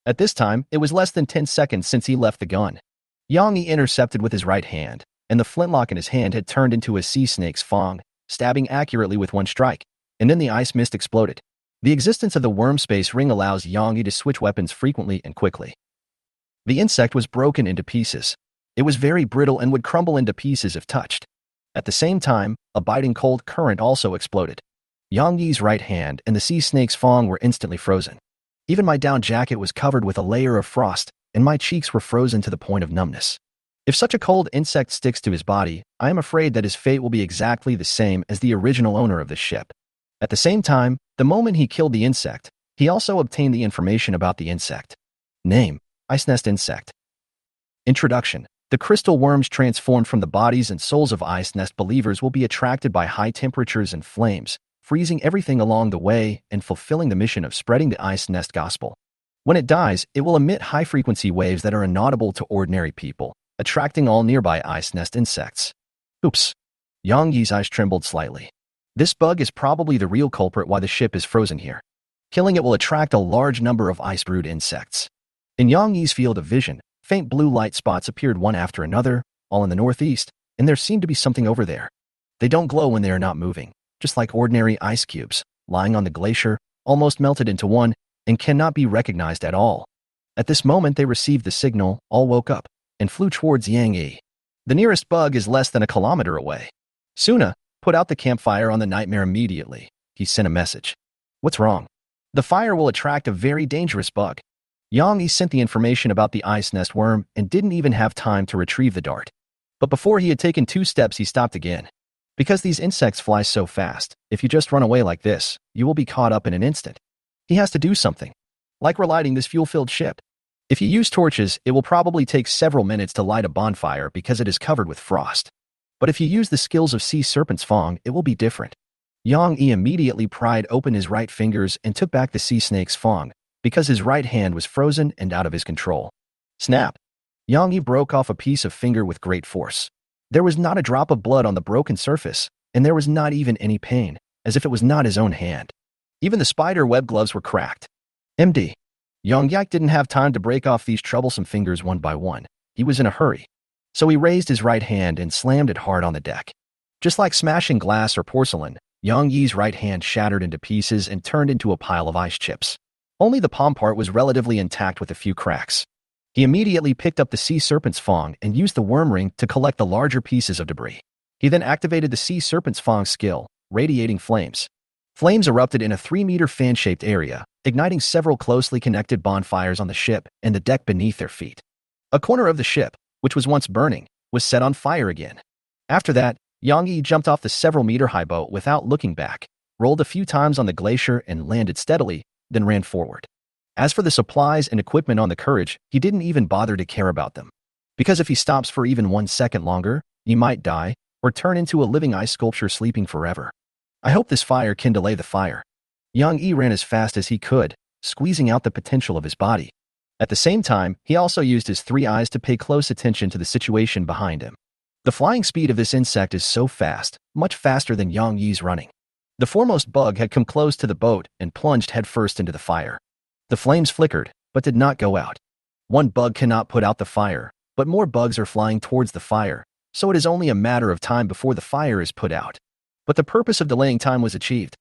A: At this time, it was less than 10 seconds since he left the gun. Yang Yi intercepted with his right hand, and the flintlock in his hand had turned into a sea snake's fang, stabbing accurately with one strike, and then the ice mist exploded. The existence of the worm space ring allows Yang Yi to switch weapons frequently and quickly. The insect was broken into pieces. It was very brittle and would crumble into pieces if touched. At the same time, a biting cold current also exploded. Yang Yi's right hand and the sea snake's fang were instantly frozen. Even my down jacket was covered with a layer of frost, and my cheeks were frozen to the point of numbness. If such a cold insect sticks to his body, I am afraid that his fate will be exactly the same as the original owner of the ship. At the same time, the moment he killed the insect, he also obtained the information about the insect. Name: Ice Nest Insect. Introduction. The crystal worms transformed from the bodies and souls of Ice Nest believers will be attracted by high temperatures and flames, freezing everything along the way and fulfilling the mission of spreading the Ice Nest gospel. When it dies, it will emit high-frequency waves that are inaudible to ordinary people, attracting all nearby Ice Nest insects. Oops. Yang Yi's eyes trembled slightly. This bug is probably the real culprit why the ship is frozen here. Killing it will attract a large number of ice-brood insects. In Yang Yi's field of vision, faint blue light spots appeared one after another, all in the northeast, and there seemed to be something over there. They don't glow when they are not moving, just like ordinary ice cubes, lying on the glacier, almost melted into one, and cannot be recognized at all. At this moment they received the signal, all woke up, and flew towards Yang Yi. The nearest bug is less than a kilometer away. Suna, put out the campfire on the nightmare immediately. He sent a message. What's wrong? The fire will attract a very dangerous bug. Yang Yi sent the information about the ice nest worm and didn't even have time to retrieve the dart. But before he had taken 2 steps, he stopped again. Because these insects fly so fast, if you just run away like this, you will be caught up in an instant. He has to do something. Like relighting this fuel-filled ship. If you use torches, it will probably take several minutes to light a bonfire because it is covered with frost. But if you use the skills of Sea Serpent's Fang, it will be different. Yang Yi immediately pried open his right fingers and took back the sea snake's fang, because his right hand was frozen and out of his control. Snap! Yang Yi broke off a piece of finger with great force. There was not a drop of blood on the broken surface, and there was not even any pain, as if it was not his own hand. Even the spider web gloves were cracked. MD. Yang Yi didn't have time to break off these troublesome fingers one by one. He was in a hurry. So he raised his right hand and slammed it hard on the deck. Just like smashing glass or porcelain, Yang Yi's right hand shattered into pieces and turned into a pile of ice chips. Only the palm part was relatively intact with a few cracks. He immediately picked up the Sea Serpent's Fang and used the worm ring to collect the larger pieces of debris. He then activated the Sea Serpent's Fang skill, radiating flames. Flames erupted in a 3-meter fan-shaped area, igniting several closely connected bonfires on the ship and the deck beneath their feet. A corner of the ship, which was once burning, was set on fire again. After that, Yang Yi jumped off the several-meter-high boat without looking back, rolled a few times on the glacier and landed steadily, then ran forward. As for the supplies and equipment on the Courage, he didn't even bother to care about them. Because if he stops for even 1 second longer, he might die, or turn into a living ice sculpture sleeping forever. I hope this fire can delay the fire. Yang Yi ran as fast as he could, squeezing out the potential of his body. At the same time, he also used his 3 eyes to pay close attention to the situation behind him. The flying speed of this insect is so fast, much faster than Yang Yi's running. The foremost bug had come close to the boat and plunged headfirst into the fire. The flames flickered, but did not go out. One bug cannot put out the fire, but more bugs are flying towards the fire, so it is only a matter of time before the fire is put out. But the purpose of delaying time was achieved.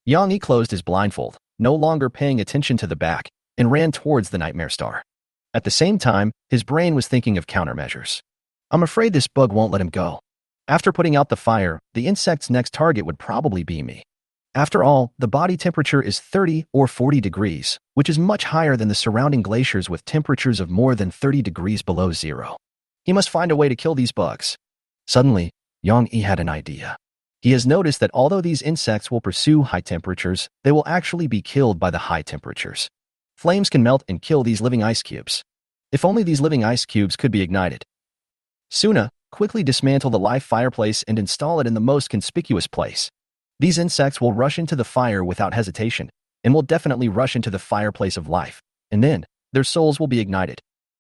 A: Yang Yi closed his blindfold, no longer paying attention to the back, and ran towards the nightmare star. At the same time, his brain was thinking of countermeasures. I'm afraid this bug won't let him go. After putting out the fire, the insect's next target would probably be me. After all, the body temperature is 30 or 40 degrees, which is much higher than the surrounding glaciers with temperatures of more than 30 degrees below zero. He must find a way to kill these bugs. Suddenly, Yang Yi had an idea. He has noticed that although these insects will pursue high temperatures, they will actually be killed by the high temperatures. Flames can melt and kill these living ice cubes. If only these living ice cubes could be ignited. Suna, quickly dismantle the live fireplace and install it in the most conspicuous place. These insects will rush into the fire without hesitation, and will definitely rush into the fireplace of life, and then, their souls will be ignited.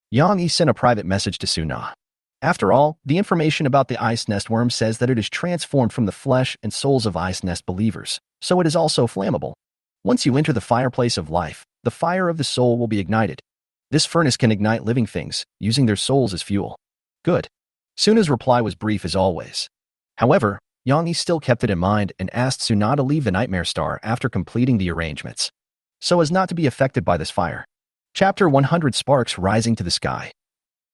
A: Yang Yi sent a private message to Suna. After all, the information about the ice nest worm says that it is transformed from the flesh and souls of ice nest believers, so it is also flammable. Once you enter the fireplace of life, the fire of the soul will be ignited. This furnace can ignite living things, using their souls as fuel. Good. Suna's reply was brief as always. However, Yang Yi still kept it in mind and asked Suna to leave the nightmare star after completing the arrangements, so as not to be affected by this fire. Chapter 100 Sparks Rising to the Sky.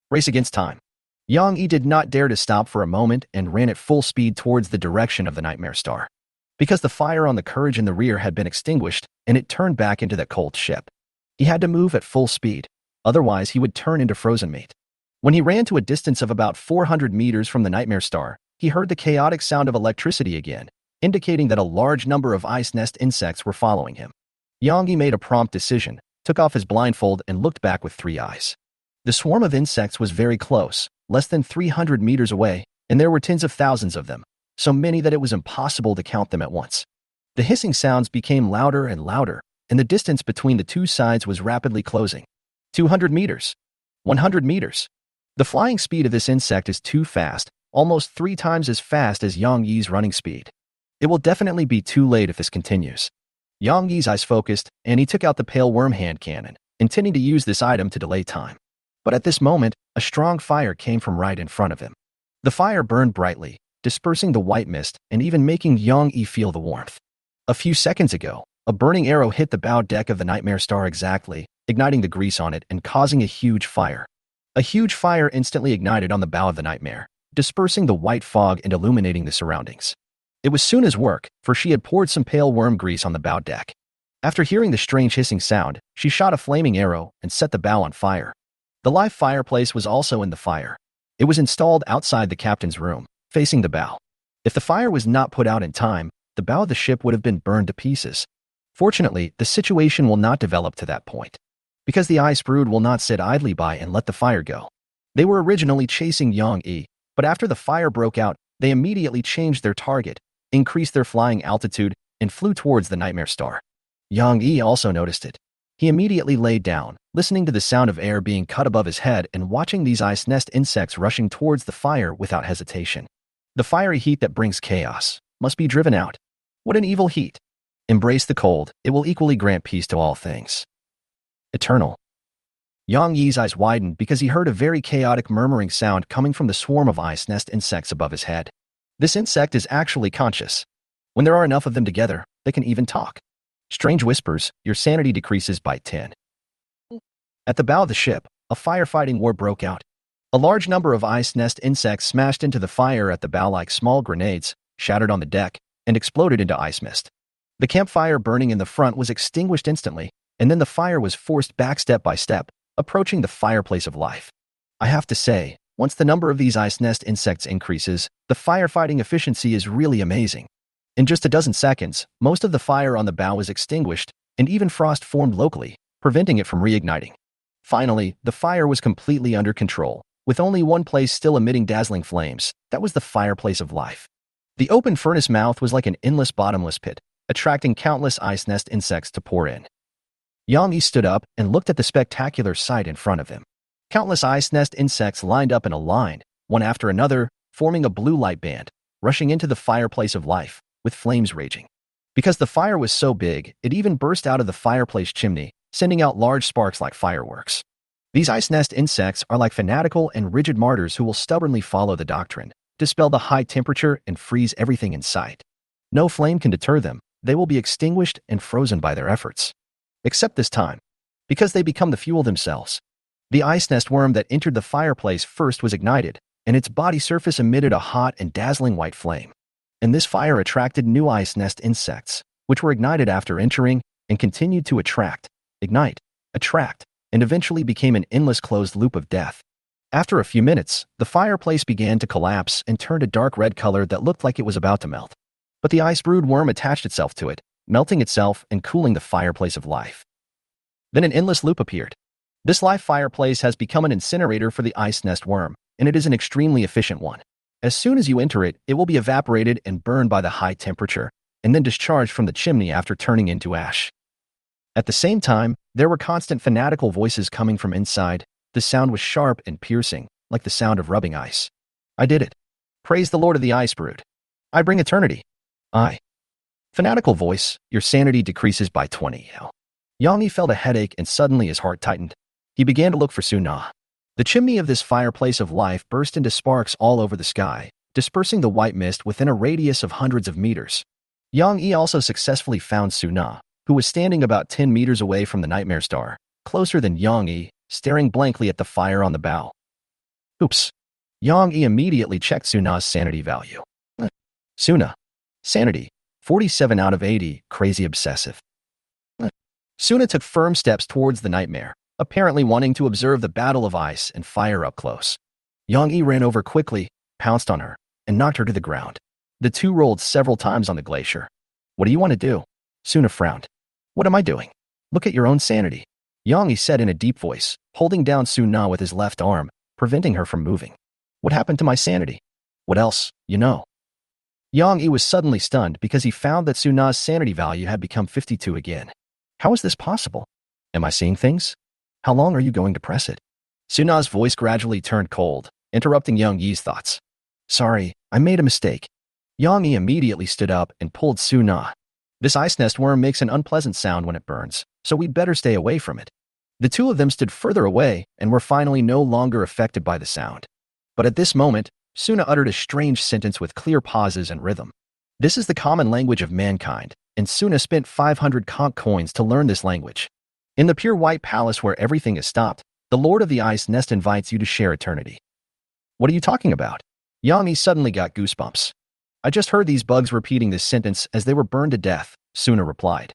A: Race against time. Yang Yi did not dare to stop for a moment and ran at full speed towards the direction of the nightmare star. Because the fire on the Courage in the rear had been extinguished and it turned back into that cold ship. He had to move at full speed, otherwise he would turn into frozen meat. When he ran to a distance of about 400 meters from the nightmare star, he heard the chaotic sound of electricity again, indicating that a large number of ice nest insects were following him. Yang Yi made a prompt decision, took off his blindfold and looked back with 3 eyes. The swarm of insects was very close, less than 300 meters away, and there were tens of thousands of them, so many that it was impossible to count them at once. The hissing sounds became louder and louder, and the distance between the two sides was rapidly closing. 200 meters. 100 meters. The flying speed of this insect is too fast, almost 3 times as fast as Yang Yi's running speed. It will definitely be too late if this continues. Yang Yi's eyes focused, and he took out the pale worm hand cannon, intending to use this item to delay time. But at this moment, a strong fire came from right in front of him. The fire burned brightly, dispersing the white mist and even making Yang Yi feel the warmth. A few seconds ago, a burning arrow hit the bow deck of the nightmare star exactly, igniting the grease on it and causing a huge fire. A huge fire instantly ignited on the bow of the nightmare, dispersing the white fog and illuminating the surroundings. It was Suna's work, for she had poured some pale worm grease on the bow deck. After hearing the strange hissing sound, she shot a flaming arrow and set the bow on fire. The live fireplace was also in the fire. It was installed outside the captain's room, facing the bow. If the fire was not put out in time, the bow of the ship would have been burned to pieces. Fortunately, the situation will not develop to that point, because the ice brood will not sit idly by and let the fire go. They were originally chasing Yang Yi, but after the fire broke out, they immediately changed their target, increased their flying altitude, and flew towards the nightmare star. Yang Yi also noticed it. He immediately laid down, listening to the sound of air being cut above his head and watching these ice nest insects rushing towards the fire without hesitation. The fiery heat that brings chaos must be driven out. What an evil heat! Embrace the cold, it will equally grant peace to all things. Eternal. Yang Yi's eyes widened because he heard a very chaotic murmuring sound coming from the swarm of ice nest insects above his head. This insect is actually conscious. When there are enough of them together, they can even talk. Strange whispers, your sanity decreases by 10. At the bow of the ship, a firefighting war broke out. A large number of ice nest insects smashed into the fire at the bow like small grenades, shattered on the deck, and exploded into ice mist. The campfire burning in the front was extinguished instantly, and then the fire was forced back step by step, approaching the fireplace of life. I have to say, once the number of these ice nest insects increases, the firefighting efficiency is really amazing. In just a dozen seconds, most of the fire on the bow was extinguished, and even frost formed locally, preventing it from reigniting. Finally, the fire was completely under control, with only one place still emitting dazzling flames. That was the fireplace of life. The open furnace mouth was like an endless bottomless pit, attracting countless ice nest insects to pour in. Yang Yi stood up and looked at the spectacular sight in front of him. Countless ice nest insects lined up in a line, one after another, forming a blue light band, rushing into the fireplace of life, with flames raging. Because the fire was so big, it even burst out of the fireplace chimney, sending out large sparks like fireworks. These ice nest insects are like fanatical and rigid martyrs who will stubbornly follow the doctrine, dispel the high temperature, and freeze everything in sight. No flame can deter them. They will be extinguished and frozen by their efforts. Except this time, because they become the fuel themselves. The ice nest worm that entered the fireplace first was ignited, and its body surface emitted a hot and dazzling white flame. And this fire attracted new ice nest insects, which were ignited after entering and continued to attract, ignite, attract, and eventually became an endless closed loop of death. After a few minutes, the fireplace began to collapse and turned a dark red color that looked like it was about to melt. But the ice-brood worm attached itself to it, melting itself and cooling the fireplace of life. Then an endless loop appeared. This life fireplace has become an incinerator for the ice nest worm, and it is an extremely efficient one. As soon as you enter it, it will be evaporated and burned by the high temperature, and then discharged from the chimney after turning into ash. At the same time, there were constant fanatical voices coming from inside. The sound was sharp and piercing, like the sound of rubbing ice. I did it. Praise the Lord of the Ice Brood. I bring eternity. Fanatical voice, your sanity decreases by 20. Yang Yi felt a headache and suddenly his heart tightened. He began to look for Suna. The chimney of this fireplace of life burst into sparks all over the sky, dispersing the white mist within a radius of hundreds of meters. Yang Yi also successfully found Suna, who was standing about 10 meters away from the nightmare star, closer than Yang Yi, staring blankly at the fire on the bow. Oops. Yang Yi immediately checked Suna's sanity value. Suna. Sanity. 47 out of 80, crazy obsessive. Suna took firm steps towards the nightmare, apparently wanting to observe the battle of ice and fire up close. Yang Yi ran over quickly, pounced on her, and knocked her to the ground. The two rolled several times on the glacier. What do you want to do? Suna frowned. What am I doing? Look at your own sanity. Yang Yi said in a deep voice, holding down Suna with his left arm, preventing her from moving. What happened to my sanity? What else, you know? Yang Yi was suddenly stunned because he found that Suna's sanity value had become 52 again. How is this possible? Am I seeing things? How long are you going to press it? Suna's voice gradually turned cold, interrupting Yang Yi's thoughts. Sorry, I made a mistake. Yang Yi immediately stood up and pulled Suna. This ice nest worm makes an unpleasant sound when it burns, so we'd better stay away from it. The two of them stood further away and were finally no longer affected by the sound. But at this moment, Suna uttered a strange sentence with clear pauses and rhythm. This is the common language of mankind, and Suna spent 500 conch coins to learn this language. In the pure white palace where everything is stopped, the Lord of the Ice Nest invites you to share eternity. What are you talking about? Yang Yi suddenly got goosebumps. I just heard these bugs repeating this sentence as they were burned to death, Suna replied.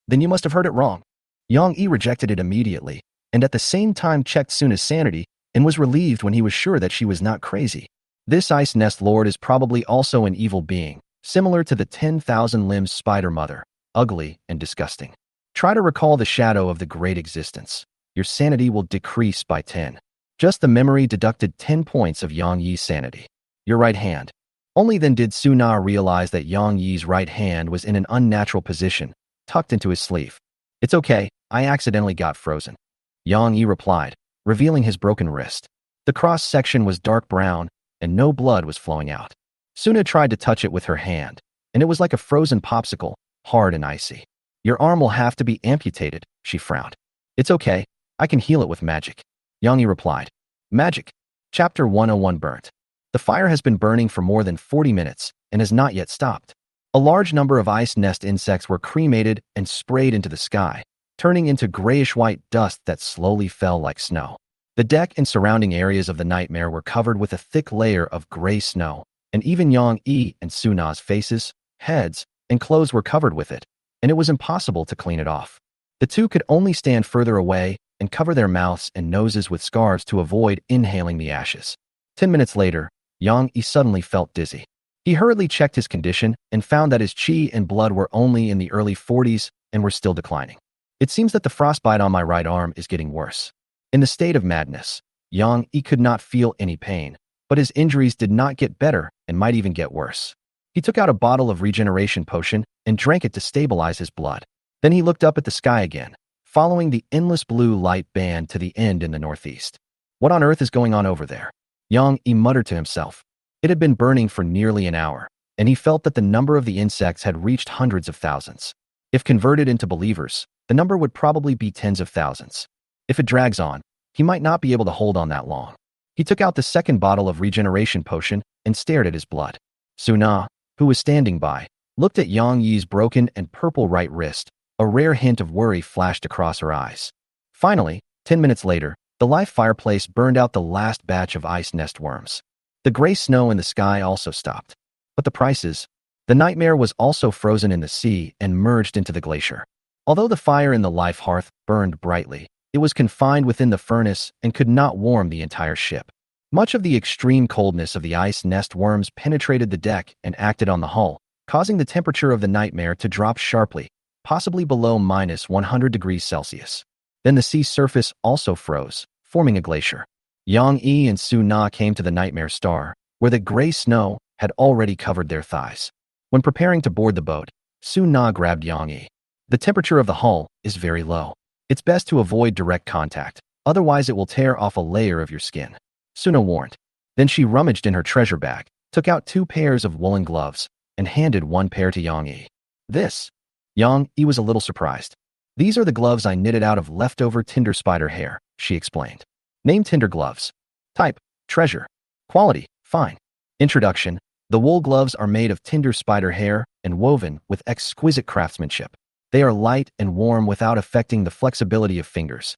A: Then you must have heard it wrong. Yang Yi rejected it immediately, and at the same time checked Suna's sanity, and was relieved when he was sure that she was not crazy. This ice nest lord is probably also an evil being, similar to the 10,000-limbed spider mother, ugly and disgusting. Try to recall the shadow of the great existence. Your sanity will decrease by 10. Just the memory deducted 10 points of Yang Yi's sanity. Your right hand. Only then did Suna realize that Yang Yi's right hand was in an unnatural position, tucked into his sleeve. It's okay, I accidentally got frozen. Yang Yi replied, revealing his broken wrist. The cross-section was dark brown, and no blood was flowing out. Suna tried to touch it with her hand, and it was like a frozen popsicle, hard and icy. Your arm will have to be amputated, she frowned. It's okay, I can heal it with magic. Yang Yi replied. Magic. Chapter 101 Burnt. The fire has been burning for more than 40 minutes and has not yet stopped. A large number of ice nest insects were cremated and sprayed into the sky, turning into grayish-white dust that slowly fell like snow. The deck and surrounding areas of the nightmare were covered with a thick layer of gray snow, and even Yang Yi and Suna's faces, heads, and clothes were covered with it, and it was impossible to clean it off. The two could only stand further away and cover their mouths and noses with scarves to avoid inhaling the ashes. 10 minutes later, Yang Yi suddenly felt dizzy. He hurriedly checked his condition and found that his qi and blood were only in the early 40s and were still declining. It seems that the frostbite on my right arm is getting worse. In the state of madness, Yang Yi could not feel any pain, but his injuries did not get better and might even get worse. He took out a bottle of regeneration potion and drank it to stabilize his blood. Then he looked up at the sky again, following the endless blue light band to the end in the northeast. What on earth is going on over there? Yang Yi muttered to himself. It had been burning for nearly an hour, and he felt that the number of the insects had reached hundreds of thousands. If converted into believers, the number would probably be tens of thousands. If it drags on, he might not be able to hold on that long. He took out the second bottle of regeneration potion and stared at his blood. Suna, who was standing by, looked at Yang Yi's broken and purple right wrist. A rare hint of worry flashed across her eyes. Finally, 10 minutes later, the life fireplace burned out the last batch of ice nest worms. The gray snow in the sky also stopped. But the prices? The nightmare was also frozen in the sea and merged into the glacier. Although the fire in the life hearth burned brightly, it was confined within the furnace and could not warm the entire ship. Much of the extreme coldness of the ice nest worms penetrated the deck and acted on the hull, causing the temperature of the nightmare to drop sharply, possibly below minus 100 degrees Celsius. Then the sea surface also froze, forming a glacier. Yang Yi and Su Na came to the Nightmare Star, where the gray snow had already covered their thighs. When preparing to board the boat, Su Na grabbed Yang Yi. The temperature of the hull is very low. It's best to avoid direct contact, otherwise it will tear off a layer of your skin, Suna warned. Then she rummaged in her treasure bag, took out 2 pairs of woolen gloves, and handed 1 pair to Yang Yi. This? Yang Yi was a little surprised. These are the gloves I knitted out of leftover tinder spider hair, she explained. Name: tinder gloves. Type: treasure. Quality: fine. Introduction: the wool gloves are made of tinder spider hair and woven with exquisite craftsmanship. They are light and warm without affecting the flexibility of fingers.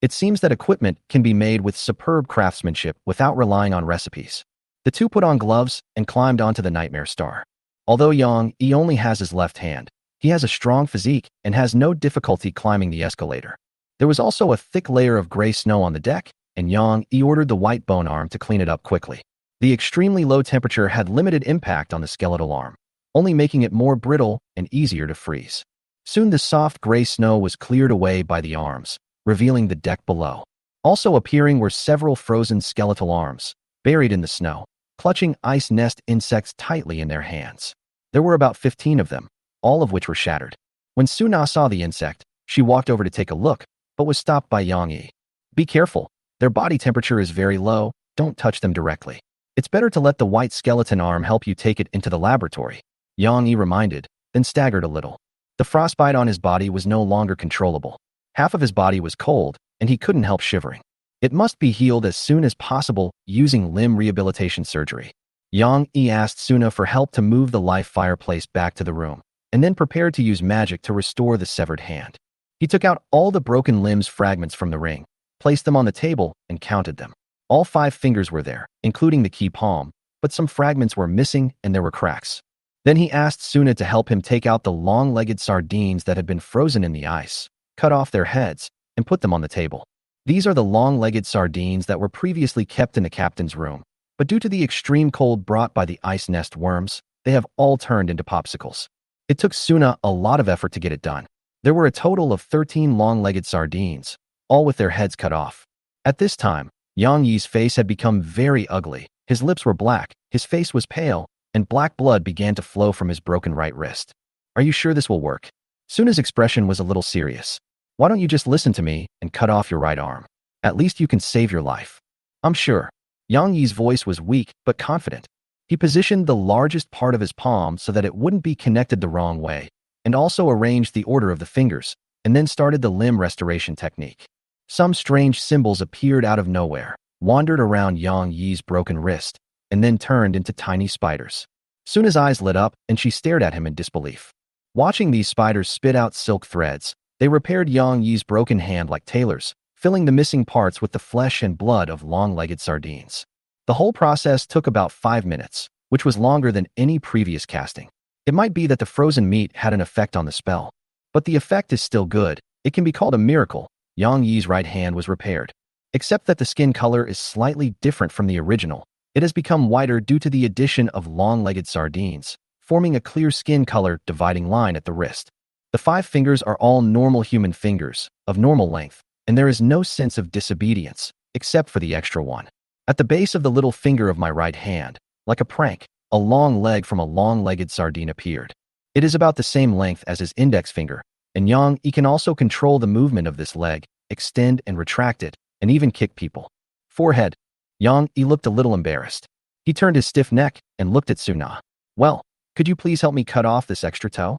A: It seems that equipment can be made with superb craftsmanship without relying on recipes. The two put on gloves and climbed onto the Nightmare Star. Although Yang Yi only has his left hand, he has a strong physique and has no difficulty climbing the escalator. There was also a thick layer of gray snow on the deck, and Yang Yi ordered the white bone arm to clean it up quickly. The extremely low temperature had limited impact on the skeletal arm, only making it more brittle and easier to freeze. Soon the soft gray snow was cleared away by the arms, revealing the deck below. Also appearing were several frozen skeletal arms, buried in the snow, clutching ice nest insects tightly in their hands. There were about 15 of them, all of which were shattered. When Suna saw the insect, she walked over to take a look, but was stopped by Yang Yi. Be careful, their body temperature is very low, don't touch them directly. It's better to let the white skeleton arm help you take it into the laboratory, Yang Yi reminded, then staggered a little. The frostbite on his body was no longer controllable. Half of his body was cold, and he couldn't help shivering. It must be healed as soon as possible using limb rehabilitation surgery. Yang Yi asked Suna for help to move the life fireplace back to the room, and then prepared to use magic to restore the severed hand. He took out all the broken limbs fragments from the ring, placed them on the table, and counted them. All 5 fingers were there, including the key palm, but some fragments were missing and there were cracks. Then he asked Suna to help him take out the long-legged sardines that had been frozen in the ice, cut off their heads, and put them on the table. These are the long-legged sardines that were previously kept in the captain's room, but due to the extreme cold brought by the ice nest worms, they have all turned into popsicles. It took Suna a lot of effort to get it done. There were a total of 13 long-legged sardines, all with their heads cut off. At this time, Yang Yi's face had become very ugly. His lips were black, his face was pale, and black blood began to flow from his broken right wrist. Are you sure this will work? Suna's expression was a little serious. Why don't you just listen to me and cut off your right arm? At least you can save your life. I'm sure. Yang Yi's voice was weak but confident. He positioned the largest part of his palm so that it wouldn't be connected the wrong way, and also arranged the order of the fingers, and then started the limb restoration technique. Some strange symbols appeared out of nowhere, wandered around Yang Yi's broken wrist, and then turned into tiny spiders. Suna's eyes lit up and she stared at him in disbelief. Watching these spiders spit out silk threads, they repaired Yang Yi's broken hand like tailors, filling the missing parts with the flesh and blood of long-legged sardines. The whole process took about 5 minutes, which was longer than any previous casting. It might be that the frozen meat had an effect on the spell, but the effect is still good. It can be called a miracle. Yang Yi's right hand was repaired. Except that the skin color is slightly different from the original. It has become whiter due to the addition of long-legged sardines, forming a clear skin color dividing line at the wrist. The 5 fingers are all normal human fingers, of normal length, and there is no sense of disobedience, except for the extra one. At the base of the little finger of my right hand, like a prank, a long leg from a long-legged sardine appeared. It is about the same length as his index finger, and Yang Yi can also control the movement of this leg, extend and retract it, and even kick people. Forehead. Yang Yi looked a little embarrassed. He turned his stiff neck and looked at Suna. Well, could you please help me cut off this extra toe?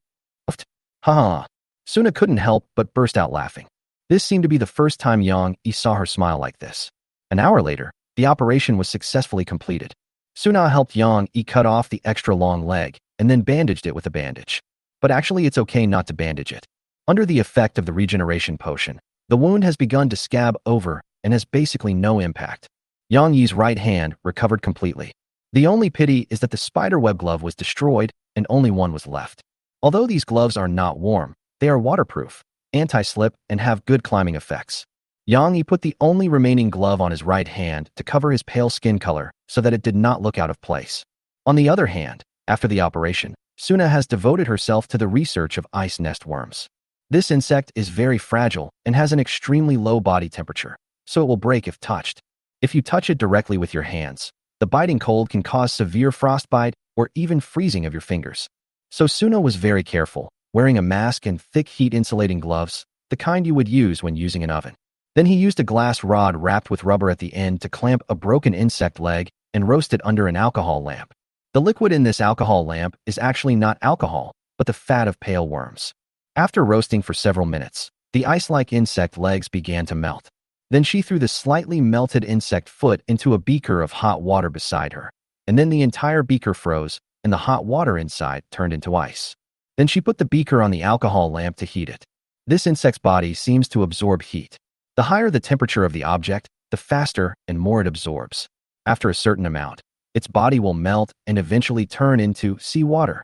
A: Ha ha. Suna couldn't help but burst out laughing. This seemed to be the first time Yang Yi saw her smile like this. An hour later, the operation was successfully completed. Suna helped Yang Yi cut off the extra long leg and then bandaged it with a bandage. But actually it's okay not to bandage it. Under the effect of the regeneration potion, the wound has begun to scab over and has basically no impact. Yang Yi's right hand recovered completely. The only pity is that the spiderweb glove was destroyed and only one was left. Although these gloves are not warm, they are waterproof, anti-slip, and have good climbing effects. Yang Yi put the only remaining glove on his right hand to cover his pale skin color so that it did not look out of place. On the other hand, after the operation, Suna has devoted herself to the research of ice nest worms. This insect is very fragile and has an extremely low body temperature, so it will break if touched. If you touch it directly with your hands, the biting cold can cause severe frostbite or even freezing of your fingers. So Suna was very careful, wearing a mask and thick heat-insulating gloves, the kind you would use when using an oven. Then he used a glass rod wrapped with rubber at the end to clamp a broken insect leg and roast it under an alcohol lamp. The liquid in this alcohol lamp is actually not alcohol, but the fat of pale worms. After roasting for several minutes, the ice-like insect legs began to melt. Then she threw the slightly melted insect foot into a beaker of hot water beside her, and then the entire beaker froze, and the hot water inside turned into ice. Then she put the beaker on the alcohol lamp to heat it. This insect's body seems to absorb heat. The higher the temperature of the object, the faster and more it absorbs. After a certain amount, its body will melt and eventually turn into seawater.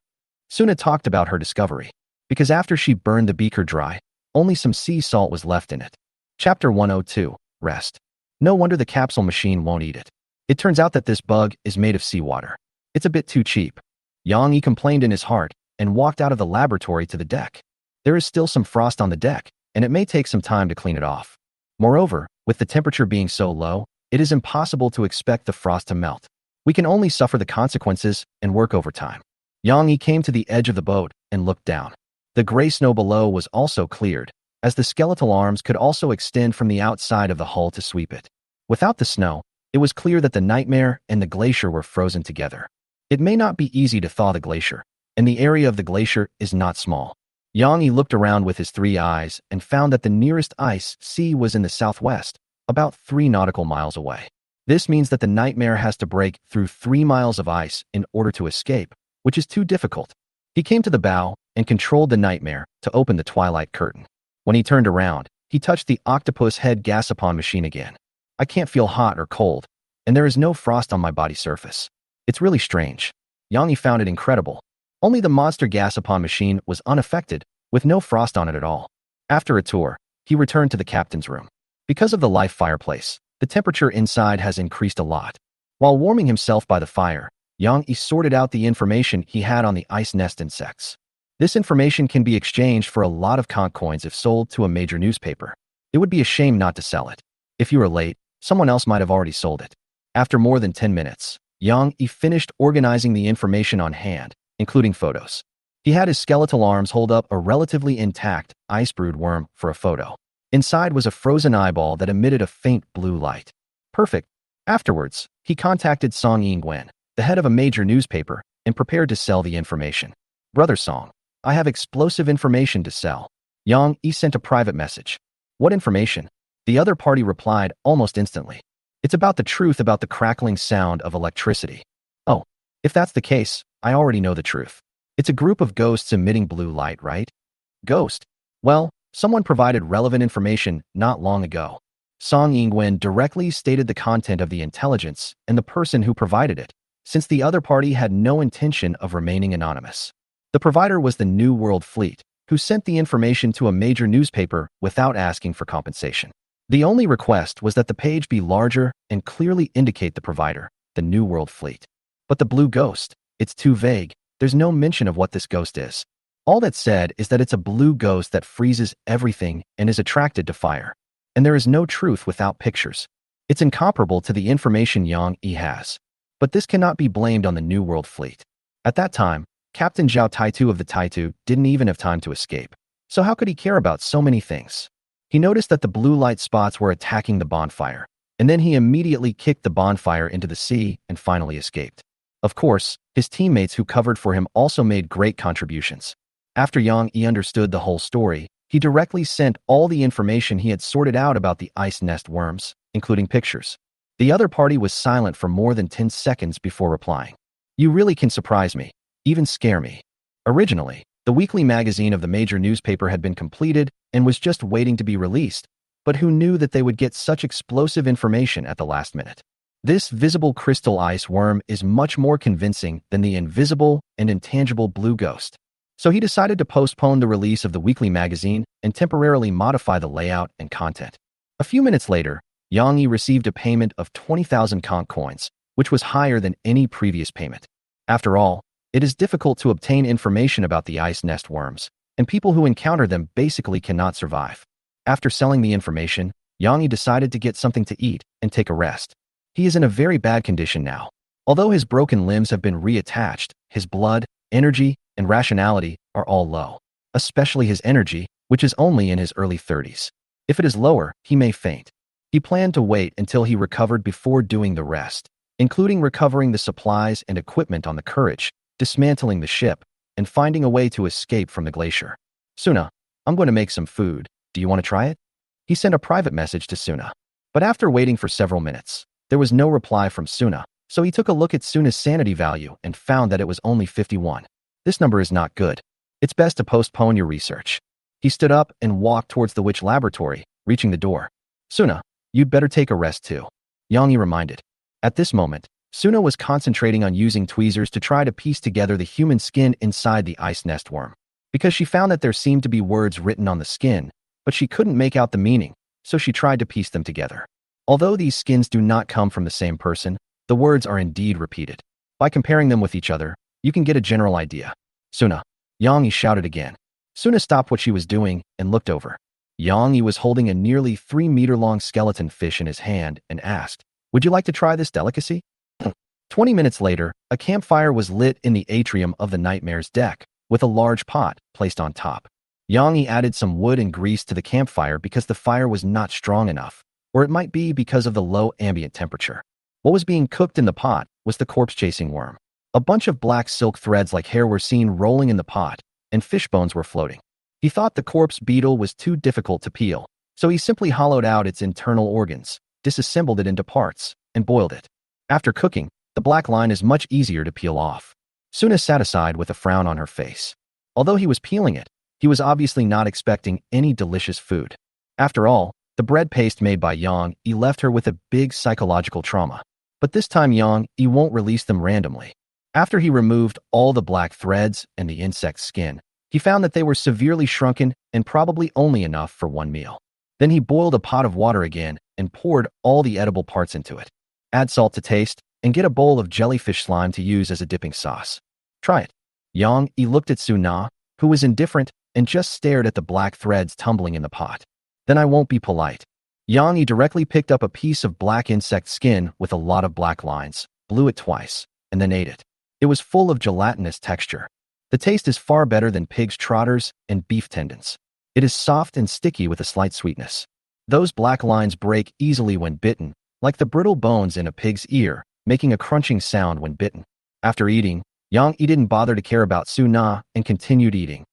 A: Suna talked about her discovery, because after she burned the beaker dry, only some sea salt was left in it. Chapter 102, Rest. No wonder the capsule machine won't eat it. It turns out that this bug is made of seawater. It's a bit too cheap. Yang Yi complained in his heart and walked out of the laboratory to the deck. There is still some frost on the deck, and it may take some time to clean it off. Moreover, with the temperature being so low, it is impossible to expect the frost to melt. We can only suffer the consequences and work overtime. Yang Yi came to the edge of the boat and looked down. The gray snow below was also cleared, as the skeletal arms could also extend from the outside of the hull to sweep it. Without the snow, it was clear that the nightmare and the glacier were frozen together. It may not be easy to thaw the glacier, and the area of the glacier is not small. Yang Yi looked around with his 3 eyes and found that the nearest ice sea was in the southwest, about 3 nautical miles away. This means that the nightmare has to break through 3 miles of ice in order to escape, which is too difficult. He came to the bow and controlled the nightmare to open the twilight curtain. When he turned around, he touched the octopus head gasopon machine again. I can't feel hot or cold, and there is no frost on my body surface. It's really strange. Yang Yi found it incredible. Only the monster gasopon machine was unaffected, with no frost on it at all. After a tour, he returned to the captain's room. Because of the life fireplace, the temperature inside has increased a lot. While warming himself by the fire, Yang Yi sorted out the information he had on the ice nest insects. This information can be exchanged for a lot of conch coins if sold to a major newspaper. It would be a shame not to sell it. If you were late, someone else might have already sold it. After more than 10 minutes, Yang Yi finished organizing the information on hand, including photos. He had his skeletal arms hold up a relatively intact ice-brewed worm for a photo. Inside was a frozen eyeball that emitted a faint blue light. Perfect. Afterwards, he contacted Song Yingwen, the head of a major newspaper, and prepared to sell the information. Brother Song, I have explosive information to sell. Yang Yi sent a private message. What information? The other party replied almost instantly. It's about the truth about the crackling sound of electricity. Oh, if that's the case, I already know the truth. It's a group of ghosts emitting blue light, right? Ghost? Well, someone provided relevant information not long ago. Song Yingwen directly stated the content of the intelligence and the person who provided it, since the other party had no intention of remaining anonymous. The provider was the New World Fleet, who sent the information to a major newspaper without asking for compensation. The only request was that the page be larger and clearly indicate the provider, the New World Fleet. But the blue ghost, it's too vague. There's no mention of what this ghost is. All that's said is that it's a blue ghost that freezes everything and is attracted to fire. And there is no truth without pictures. It's incomparable to the information Yang Yi has. But this cannot be blamed on the New World fleet. At that time, Captain Zhao Taitu of the Taitu didn't even have time to escape. So how could he care about so many things? He noticed that the blue light spots were attacking the bonfire, and then he immediately kicked the bonfire into the sea and finally escaped. Of course, his teammates who covered for him also made great contributions. After Yang Yi understood the whole story, he directly sent all the information he had sorted out about the ice nest worms, including pictures. The other party was silent for more than 10 seconds before replying. You really can surprise me, even scare me. Originally, the weekly magazine of the major newspaper had been completed and was just waiting to be released, but who knew that they would get such explosive information at the last minute? This visible crystal ice worm is much more convincing than the invisible and intangible blue ghost. So he decided to postpone the release of the weekly magazine and temporarily modify the layout and content. A few minutes later, Yang Yi received a payment of 20,000 conch coins, which was higher than any previous payment. After all, it is difficult to obtain information about the ice nest worms, and people who encounter them basically cannot survive. After selling the information, Yang Yi decided to get something to eat and take a rest. He is in a very bad condition now. Although his broken limbs have been reattached, his blood, energy, and rationality are all low. Especially his energy, which is only in his early 30s. If it is lower, he may faint. He planned to wait until he recovered before doing the rest, including recovering the supplies and equipment on the Courage, dismantling the ship, and finding a way to escape from the glacier. Suna, I'm going to make some food. Do you want to try it? He sent a private message to Suna. But after waiting for several minutes, there was no reply from Suna, so he took a look at Suna's sanity value and found that it was only 51. This number is not good. It's best to postpone your research. He stood up and walked towards the witch laboratory, reaching the door. Suna, you'd better take a rest too, Yang Yi reminded. At this moment, Suna was concentrating on using tweezers to try to piece together the human skin inside the ice nest worm. Because she found that there seemed to be words written on the skin, but she couldn't make out the meaning, so she tried to piece them together. Although these skins do not come from the same person, the words are indeed repeated. By comparing them with each other, you can get a general idea. Suna, Yang Yi shouted again. Suna stopped what she was doing and looked over. Yang Yi was holding a nearly 3-meter-long skeleton fish in his hand and asked, "Would you like to try this delicacy?" 20 minutes later, a campfire was lit in the atrium of the Nightmare's deck, with a large pot placed on top. Yang Yi added some wood and grease to the campfire because the fire was not strong enough, or it might be because of the low ambient temperature. What was being cooked in the pot was the corpse-chasing worm. A bunch of black silk threads like hair were seen rolling in the pot, and fish bones were floating. He thought the corpse beetle was too difficult to peel, so he simply hollowed out its internal organs, disassembled it into parts, and boiled it. After cooking, the black line is much easier to peel off. Suna sat aside with a frown on her face. Although he was peeling it, he was obviously not expecting any delicious food. After all, the bread paste made by Yang Yi left her with a big psychological trauma. But this time Yang Yi won't release them randomly. After he removed all the black threads and the insect skin, he found that they were severely shrunken and probably only enough for one meal. Then he boiled a pot of water again and poured all the edible parts into it. Add salt to taste and get a bowl of jellyfish slime to use as a dipping sauce. Try it. Yang Yi looked at Suna, who was indifferent and just stared at the black threads tumbling in the pot. Then I won't be polite. Yang Yi directly picked up a piece of black insect skin with a lot of black lines, blew it twice, and then ate it. It was full of gelatinous texture. The taste is far better than pig's trotters and beef tendons. It is soft and sticky with a slight sweetness. Those black lines break easily when bitten, like the brittle bones in a pig's ear, making a crunching sound when bitten. After eating, Yang Yi didn't bother to care about Suna and continued eating.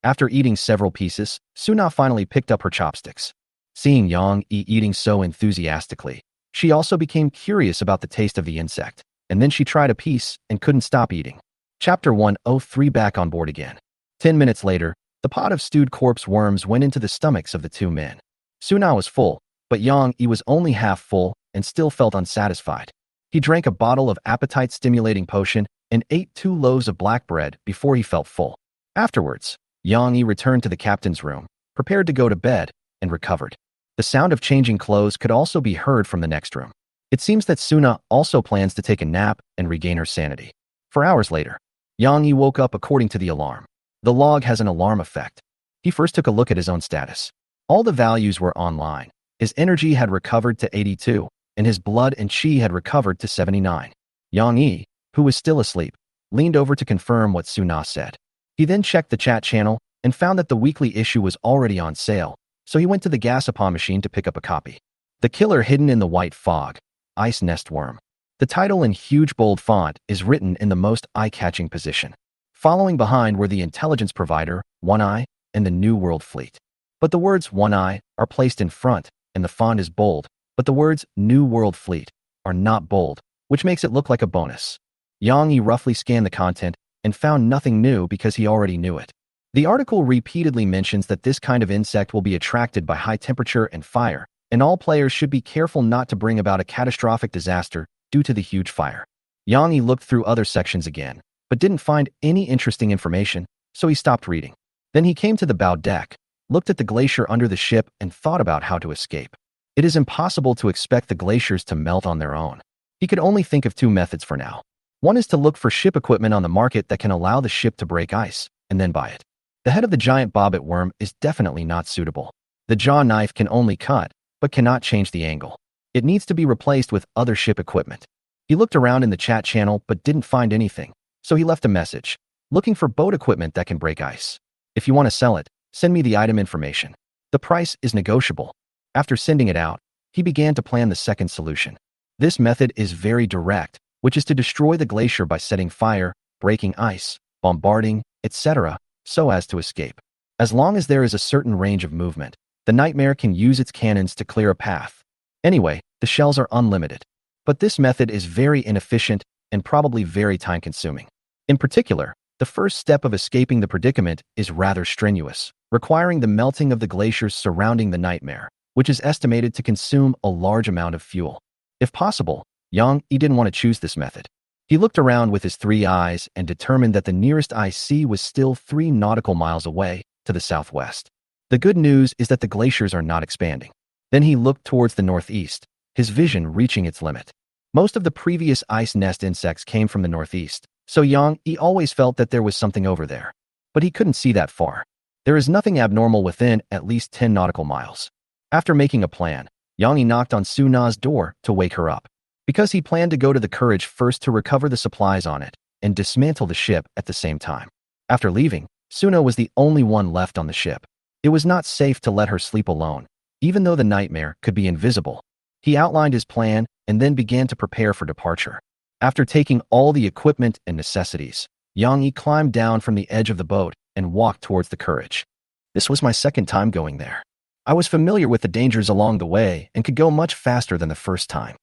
A: After eating several pieces, Suna finally picked up her chopsticks. Seeing Yang Yi eating so enthusiastically, she also became curious about the taste of the insect, and then she tried a piece and couldn't stop eating. Chapter 103 Back on board again. 10 minutes later, the pot of stewed corpse worms went into the stomachs of the two men. Suna was full, but Yang Yi was only half full and still felt unsatisfied. He drank a bottle of appetite-stimulating potion and ate 2 loaves of black bread before he felt full. Afterwards, Yang Yi returned to the captain's room, prepared to go to bed, and recovered. The sound of changing clothes could also be heard from the next room. It seems that Suna also plans to take a nap and regain her sanity. 4 hours later, Yang Yi woke up according to the alarm. The log has an alarm effect. He first took a look at his own status. All the values were online. His energy had recovered to 82, and his blood and qi had recovered to 79. Yang Yi, who was still asleep, leaned over to confirm what Suna said. He then checked the chat channel and found that the weekly issue was already on sale, so he went to the Gasapon machine to pick up a copy. The Killer Hidden in the White Fog, Ice Nest Worm. The title in huge bold font is written in the most eye-catching position. Following behind were the intelligence provider, One Eye, and the New World Fleet. But the words One Eye are placed in front, and the font is bold, but the words New World Fleet are not bold, which makes it look like a bonus. Yang Yi roughly scanned the content and found nothing new because he already knew it. The article repeatedly mentions that this kind of insect will be attracted by high temperature and fire, and all players should be careful not to bring about a catastrophic disaster due to the huge fire. Yang Yi looked through other sections again, but didn't find any interesting information, so he stopped reading. Then he came to the bow deck, looked at the glacier under the ship, and thought about how to escape. It is impossible to expect the glaciers to melt on their own. He could only think of two methods for now. One is to look for ship equipment on the market that can allow the ship to break ice, and then buy it. The head of the giant bobbit worm is definitely not suitable. The jaw knife can only cut, but cannot change the angle. It needs to be replaced with other ship equipment. He looked around in the chat channel but didn't find anything, so he left a message, looking for boat equipment that can break ice. If you want to sell it, send me the item information. The price is negotiable. After sending it out, he began to plan the second solution. This method is very direct, which is to destroy the glacier by setting fire, breaking ice, bombarding, etc., so as to escape. As long as there is a certain range of movement, the Nightmare can use its cannons to clear a path. Anyway, the shells are unlimited. But this method is very inefficient and probably very time-consuming. In particular, the first step of escaping the predicament is rather strenuous, requiring the melting of the glaciers surrounding the Nightmare, which is estimated to consume a large amount of fuel. If possible, Yang Yi didn't want to choose this method. He looked around with his 3 eyes and determined that the nearest IC was still 3 nautical miles away, to the southwest. The good news is that the glaciers are not expanding. Then he looked towards the northeast, his vision reaching its limit. Most of the previous ice nest insects came from the northeast, so Yang Yi always felt that there was something over there. But he couldn't see that far. There is nothing abnormal within at least 10 nautical miles. After making a plan, Yang Yi knocked on Suna's door to wake her up, because he planned to go to the Courage first to recover the supplies on it and dismantle the ship at the same time. After leaving, Suna was the only one left on the ship. It was not safe to let her sleep alone, even though the Nightmare could be invisible. He outlined his plan and then began to prepare for departure. After taking all the equipment and necessities, Yang Yi climbed down from the edge of the boat and walked towards the Courage. This was my second time going there. I was familiar with the dangers along the way and could go much faster than the first time.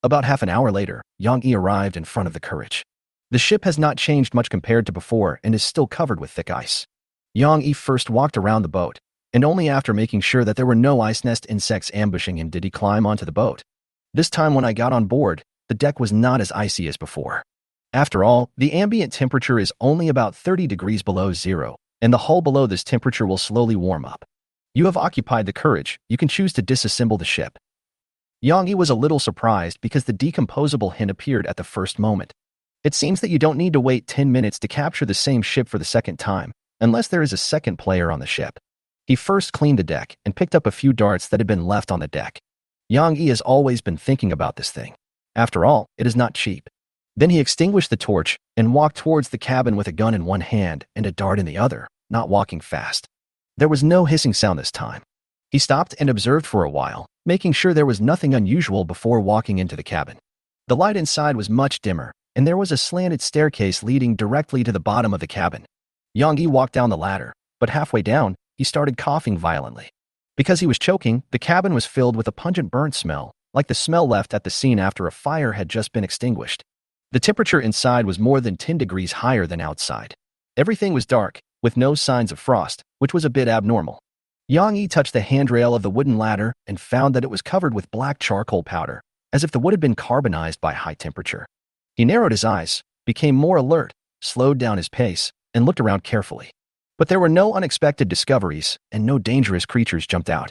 A: About half an hour later, Yang Yi arrived in front of the Courage. The ship has not changed much compared to before and is still covered with thick ice. Yang Yi first walked around the boat, and only after making sure that there were no ice nest insects ambushing him did he climb onto the boat. This time when I got on board, the deck was not as icy as before. After all, the ambient temperature is only about 30 degrees below zero, and the hull below this temperature will slowly warm up. You have occupied the Courage. You can choose to disassemble the ship. Yang Yi was a little surprised because the decomposable hint appeared at the first moment. It seems that you don't need to wait 10 minutes to capture the same ship for the second time, unless there is a second player on the ship. He first cleaned the deck and picked up a few darts that had been left on the deck. Yang Yi has always been thinking about this thing. After all, it is not cheap. Then he extinguished the torch and walked towards the cabin with a gun in one hand and a dart in the other, not walking fast. There was no hissing sound this time. He stopped and observed for a while, making sure there was nothing unusual before walking into the cabin. The light inside was much dimmer, and there was a slanted staircase leading directly to the bottom of the cabin. Yang Yi walked down the ladder, but halfway down, he started coughing violently. Because he was choking, the cabin was filled with a pungent burnt smell, like the smell left at the scene after a fire had just been extinguished. The temperature inside was more than 10 degrees higher than outside. Everything was dark, with no signs of frost, which was a bit abnormal. Yang Yi touched the handrail of the wooden ladder and found that it was covered with black charcoal powder, as if the wood had been carbonized by high temperature. He narrowed his eyes, became more alert, slowed down his pace, and looked around carefully. But there were no unexpected discoveries, and no dangerous creatures jumped out.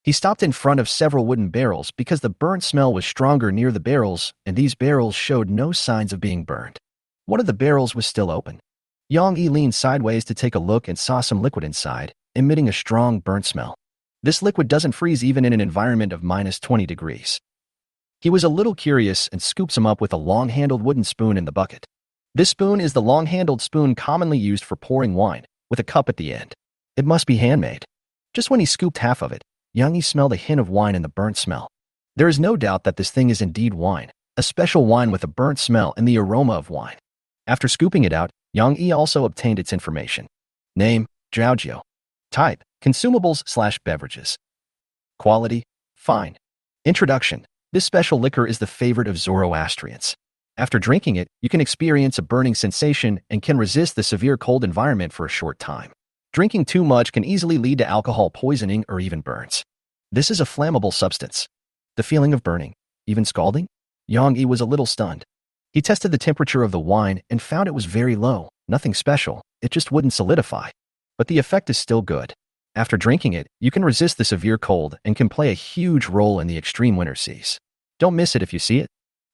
A: He stopped in front of several wooden barrels because the burnt smell was stronger near the barrels, and these barrels showed no signs of being burned. One of the barrels was still open. Yang Yi leaned sideways to take a look and saw some liquid inside, emitting a strong burnt smell. This liquid doesn't freeze even in an environment of -20 degrees. He was a little curious and scoops them up with a long-handled wooden spoon in the bucket. This spoon is the long-handled spoon commonly used for pouring wine, with a cup at the end. It must be handmade. Just when he scooped half of it, Yang smelled a hint of wine in the burnt smell. There is no doubt that this thing is indeed wine, a special wine with a burnt smell and the aroma of wine. After scooping it out, Yang also obtained its information. Name, Zhaojiu. Type, consumables/beverages. Quality, fine. Introduction. This special liquor is the favorite of Zoroastrians. After drinking it, you can experience a burning sensation and can resist the severe cold environment for a short time. Drinking too much can easily lead to alcohol poisoning or even burns. This is a flammable substance. The feeling of burning, even scalding? Yang Yi was a little stunned. He tested the temperature of the wine and found it was very low, nothing special, it just wouldn't solidify. But the effect is still good. After drinking it, you can resist the severe cold and can play a huge role in the extreme winter seas. Don't miss it if you see it.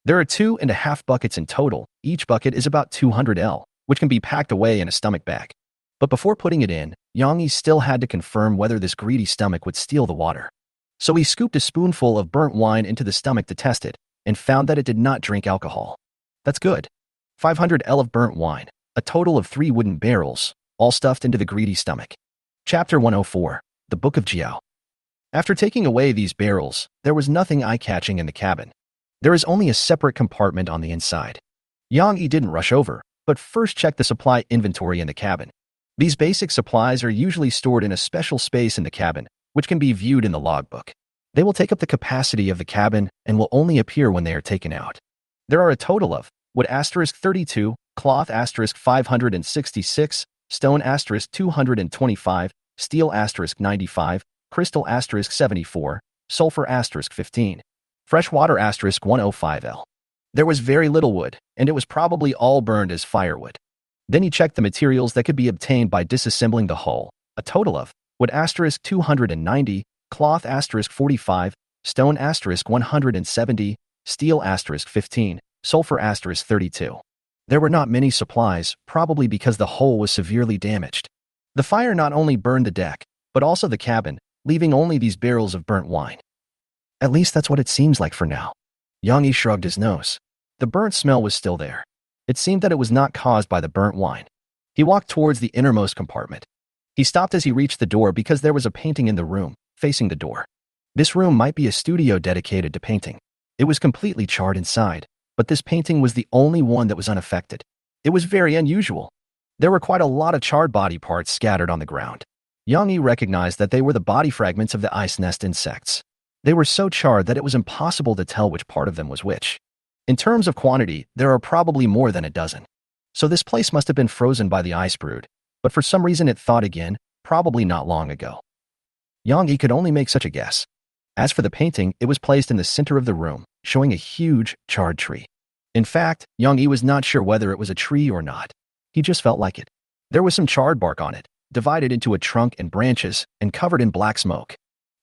A: There are 2.5 buckets in total. Each bucket is about 200 L, which can be packed away in a stomach bag. But before putting it in, Yang Yi still had to confirm whether this greedy stomach would steal the water. So he scooped a spoonful of burnt wine into the stomach to test it, and found that it did not drink alcohol. That's good. 500 L of burnt wine, a total of 3 wooden barrels, all stuffed into the greedy stomach. Chapter 104, The Book of Jiao. After taking away these barrels, there was nothing eye-catching in the cabin. There is only a separate compartment on the inside. Yang Yi didn't rush over, but first checked the supply inventory in the cabin. These basic supplies are usually stored in a special space in the cabin, which can be viewed in the logbook. They will take up the capacity of the cabin and will only appear when they are taken out. There are a total of wood *32, cloth *566, stone *225, steel *95, crystal *74, sulfur *15, fresh water *105L. There was very little wood, and it was probably all burned as firewood. Then he checked the materials that could be obtained by disassembling the hull, a total of wood *290, cloth *45, stone *170, steel *15, sulfur *32. There were not many supplies, probably because the hull was severely damaged. The fire not only burned the deck, but also the cabin, leaving only these barrels of burnt wine. At least that's what it seems like for now. Yang Yi shrugged his nose. The burnt smell was still there. It seemed that it was not caused by the burnt wine. He walked towards the innermost compartment. He stopped as he reached the door because there was a painting in the room, facing the door. This room might be a studio dedicated to painting. It was completely charred inside, but this painting was the only one that was unaffected. It was very unusual. There were quite a lot of charred body parts scattered on the ground. Yang Yi recognized that they were the body fragments of the ice nest insects. They were so charred that it was impossible to tell which part of them was which. In terms of quantity, there are probably more than a dozen. So this place must have been frozen by the ice brood, but for some reason it thawed again, probably not long ago. Yang Yi could only make such a guess. As for the painting, it was placed in the center of the room, showing a huge, charred tree. In fact, Yang Yi was not sure whether it was a tree or not. He just felt like it. There was some charred bark on it, divided into a trunk and branches, and covered in black smoke.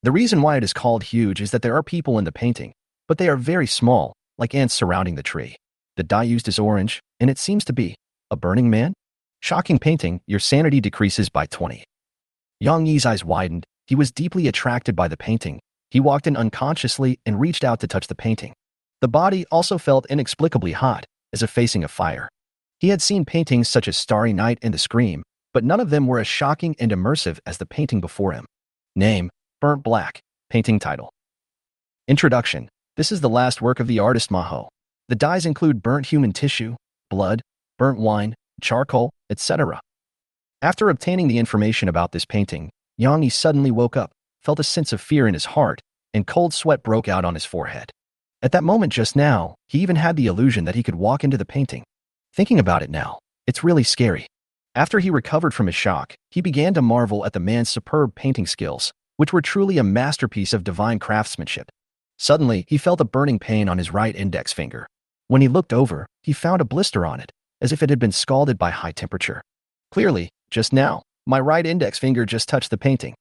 A: The reason why it is called huge is that there are people in the painting, but they are very small, like ants surrounding the tree. The dye used is orange, and it seems to be a burning man? Shocking painting, your sanity decreases by 20. Yang Yi's eyes widened. He was deeply attracted by the painting. He walked in unconsciously and reached out to touch the painting. The body also felt inexplicably hot, as if facing a fire. He had seen paintings such as Starry Night and The Scream, but none of them were as shocking and immersive as the painting before him. Name, Burnt Black. Painting title. Introduction. This is the last work of the artist manhwa. The dyes include burnt human tissue, blood, burnt wine, charcoal, etc. After obtaining the information about this painting, Yang Yi suddenly woke up, felt a sense of fear in his heart, and cold sweat broke out on his forehead. At that moment just now, he even had the illusion that he could walk into the painting. Thinking about it now, it's really scary. After he recovered from his shock, he began to marvel at the man's superb painting skills, which were truly a masterpiece of divine craftsmanship. Suddenly, he felt a burning pain on his right index finger. When he looked over, he found a blister on it, as if it had been scalded by high temperature. Clearly, just now, my right index finger just touched the painting.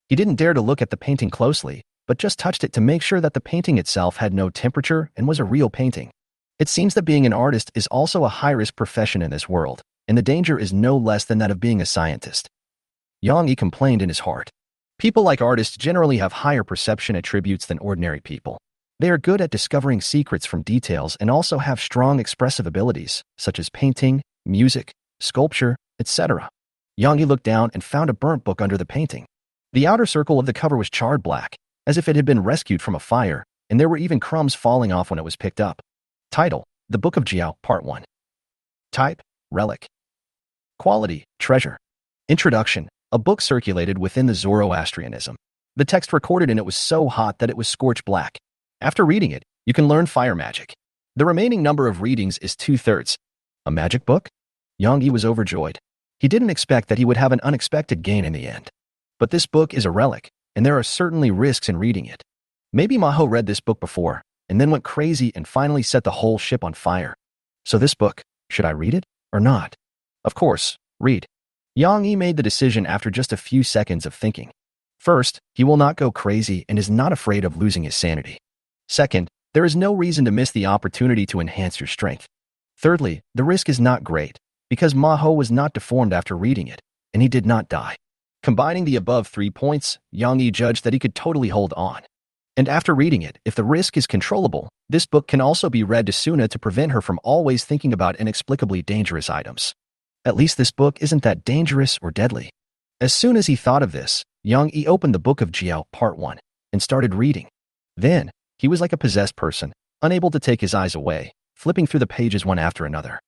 A: He didn't dare to look at the painting closely, but just touched it to make sure that the painting itself had no temperature and was a real painting. It seems that being an artist is also a high-risk profession in this world, and the danger is no less than that of being a scientist. Yang Yi complained in his heart. People like artists generally have higher perception attributes than ordinary people. They are good at discovering secrets from details and also have strong expressive abilities, such as painting, music, sculpture, etc. Yang Yi looked down and found a burnt book under the painting. The outer circle of the cover was charred black, as if it had been rescued from a fire, and there were even crumbs falling off when it was picked up. Title: The Book of Jiao, Part 1. Type: Relic. Quality: Treasure. Introduction: a book circulated within the Zoroastrianism. The text recorded in it was so hot that it was scorched black. After reading it, you can learn fire magic. The remaining number of readings is 2/3. A magic book? Yang Yi was overjoyed. He didn't expect that he would have an unexpected gain in the end. But this book is a relic, and there are certainly risks in reading it. Maybe Maho read this book before, and then went crazy and finally set the whole ship on fire. So this book, should I read it or not? Of course, read. Yang Yi made the decision after just a few seconds of thinking. First, he will not go crazy and is not afraid of losing his sanity. Second, there is no reason to miss the opportunity to enhance your strength. Thirdly, the risk is not great, because Maho was not deformed after reading it, and he did not die. Combining the above 3 points, Yang Yi judged that he could totally hold on. And after reading it, if the risk is controllable, this book can also be read to Suna to prevent her from always thinking about inexplicably dangerous items. At least this book isn't that dangerous or deadly. As soon as he thought of this, Yang Yi opened the Book of Jiao, Part 1, and started reading. Then, he was like a possessed person, unable to take his eyes away, flipping through the pages one after another.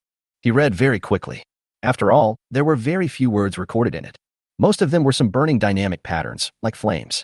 A: He read very quickly. After all, there were very few words recorded in it. Most of them were some burning dynamic patterns, like flames.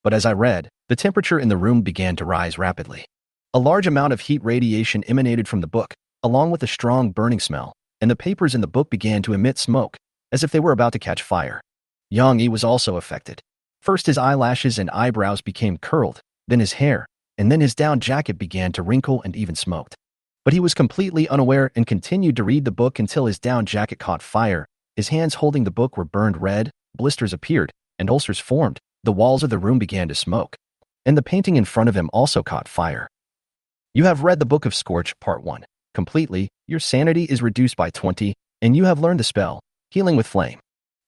A: But as I read, the temperature in the room began to rise rapidly. A large amount of heat radiation emanated from the book, along with a strong burning smell, and the papers in the book began to emit smoke, as if they were about to catch fire. Yang Yi was also affected. First his eyelashes and eyebrows became curled, then his hair, and then his down jacket began to wrinkle and even smoked. But he was completely unaware and continued to read the book until his down jacket caught fire. His hands holding the book were burned red, blisters appeared, and ulcers formed. The walls of the room began to smoke, and the painting in front of him also caught fire. You have read the Book of Scorch, Part 1. Completely, your sanity is reduced by 20, and you have learned the spell, Healing with Flame.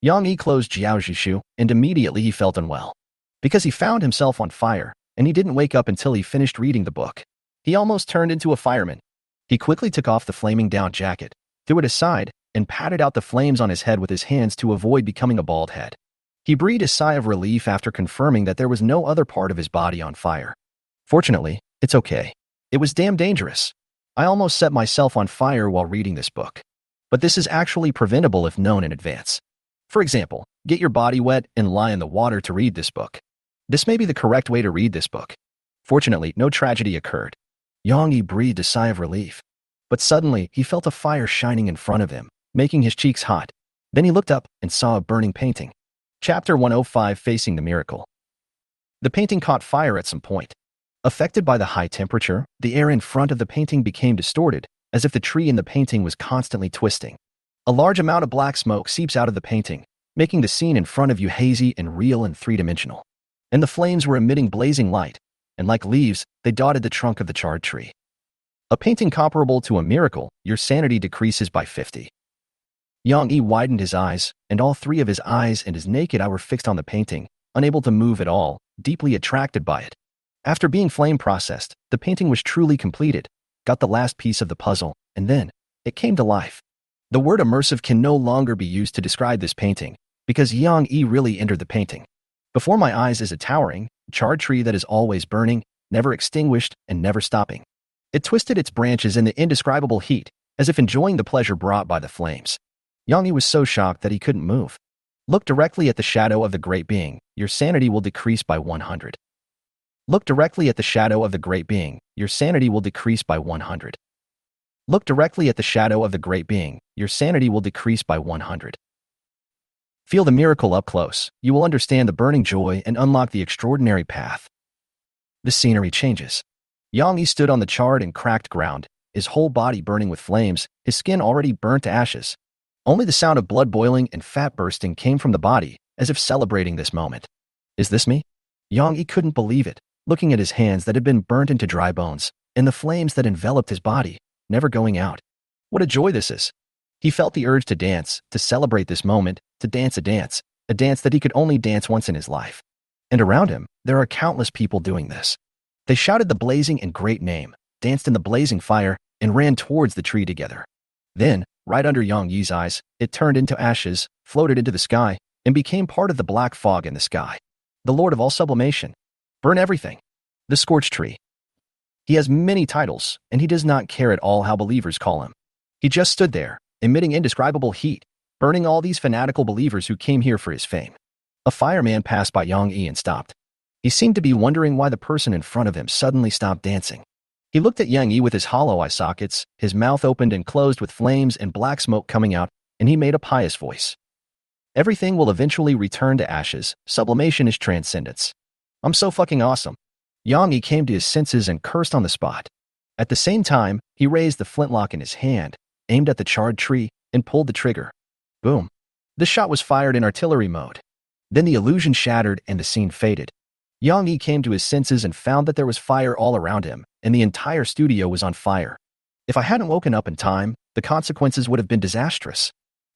A: Yang Yi closed Jiao Jishu, and immediately he felt unwell. Because he found himself on fire, and he didn't wake up until he finished reading the book. He almost turned into a fireman. He quickly took off the flaming down jacket, threw it aside, and patted out the flames on his head with his hands to avoid becoming a bald head. He breathed a sigh of relief after confirming that there was no other part of his body on fire. Fortunately, it's okay. It was damn dangerous. I almost set myself on fire while reading this book. But this is actually preventable if known in advance. For example, get your body wet and lie in the water to read this book. This may be the correct way to read this book. Fortunately, no tragedy occurred. Yang Yi breathed a sigh of relief. But suddenly, he felt a fire shining in front of him, making his cheeks hot. Then he looked up and saw a burning painting. Chapter 105, Facing the Miracle. The painting caught fire at some point. Affected by the high temperature, the air in front of the painting became distorted, as if the tree in the painting was constantly twisting. A large amount of black smoke seeps out of the painting, making the scene in front of you hazy and real and three-dimensional. And the flames were emitting blazing light, and like leaves, they dotted the trunk of the charred tree. A painting comparable to a miracle, your sanity decreases by 50. Yang Yi widened his eyes, and all three of his eyes and his naked eye were fixed on the painting, unable to move at all, deeply attracted by it. After being flame processed, the painting was truly completed, got the last piece of the puzzle, and then, it came to life. The word immersive can no longer be used to describe this painting, because Yang Yi really entered the painting. Before my eyes is a towering, charred tree that is always burning, never extinguished, and never stopping. It twisted its branches in the indescribable heat, as if enjoying the pleasure brought by the flames. Yang Yi was so shocked that he couldn't move. Look directly at the shadow of the great being, your sanity will decrease by 100. Look directly at the shadow of the great being, your sanity will decrease by 100. Look directly at the shadow of the great being, your sanity will decrease by 100. Feel the miracle up close, you will understand the burning joy and unlock the extraordinary path. The scenery changes. Yang Yi stood on the charred and cracked ground, his whole body burning with flames, his skin already burnt to ashes. Only the sound of blood boiling and fat bursting came from the body, as if celebrating this moment. Is this me? Yang Yi couldn't believe it, looking at his hands that had been burnt into dry bones, and the flames that enveloped his body, never going out. What a joy this is. He felt the urge to dance, to celebrate this moment, to dance a dance that he could only dance once in his life. And around him, there are countless people doing this. They shouted the blazing and great name, danced in the blazing fire, and ran towards the tree together. Then, right under Yang Yi's eyes, it turned into ashes, floated into the sky, and became part of the black fog in the sky. The Lord of all sublimation. Burn everything. The scorched tree. He has many titles, and he does not care at all how believers call him. He just stood there, emitting indescribable heat, burning all these fanatical believers who came here for his fame. A fireman passed by Yang Yi and stopped. He seemed to be wondering why the person in front of him suddenly stopped dancing. He looked at Yang Yi with his hollow eye sockets, his mouth opened and closed with flames and black smoke coming out, and he made a pious voice. Everything will eventually return to ashes. Sublimation is transcendence. I'm so fucking awesome. Yang Yi came to his senses and cursed on the spot. At the same time, he raised the flintlock in his hand, aimed at the charred tree, and pulled the trigger. Boom. The shot was fired in artillery mode. Then the illusion shattered and the scene faded. Yang Yi came to his senses and found that there was fire all around him, and the entire studio was on fire. If I hadn't woken up in time, the consequences would have been disastrous.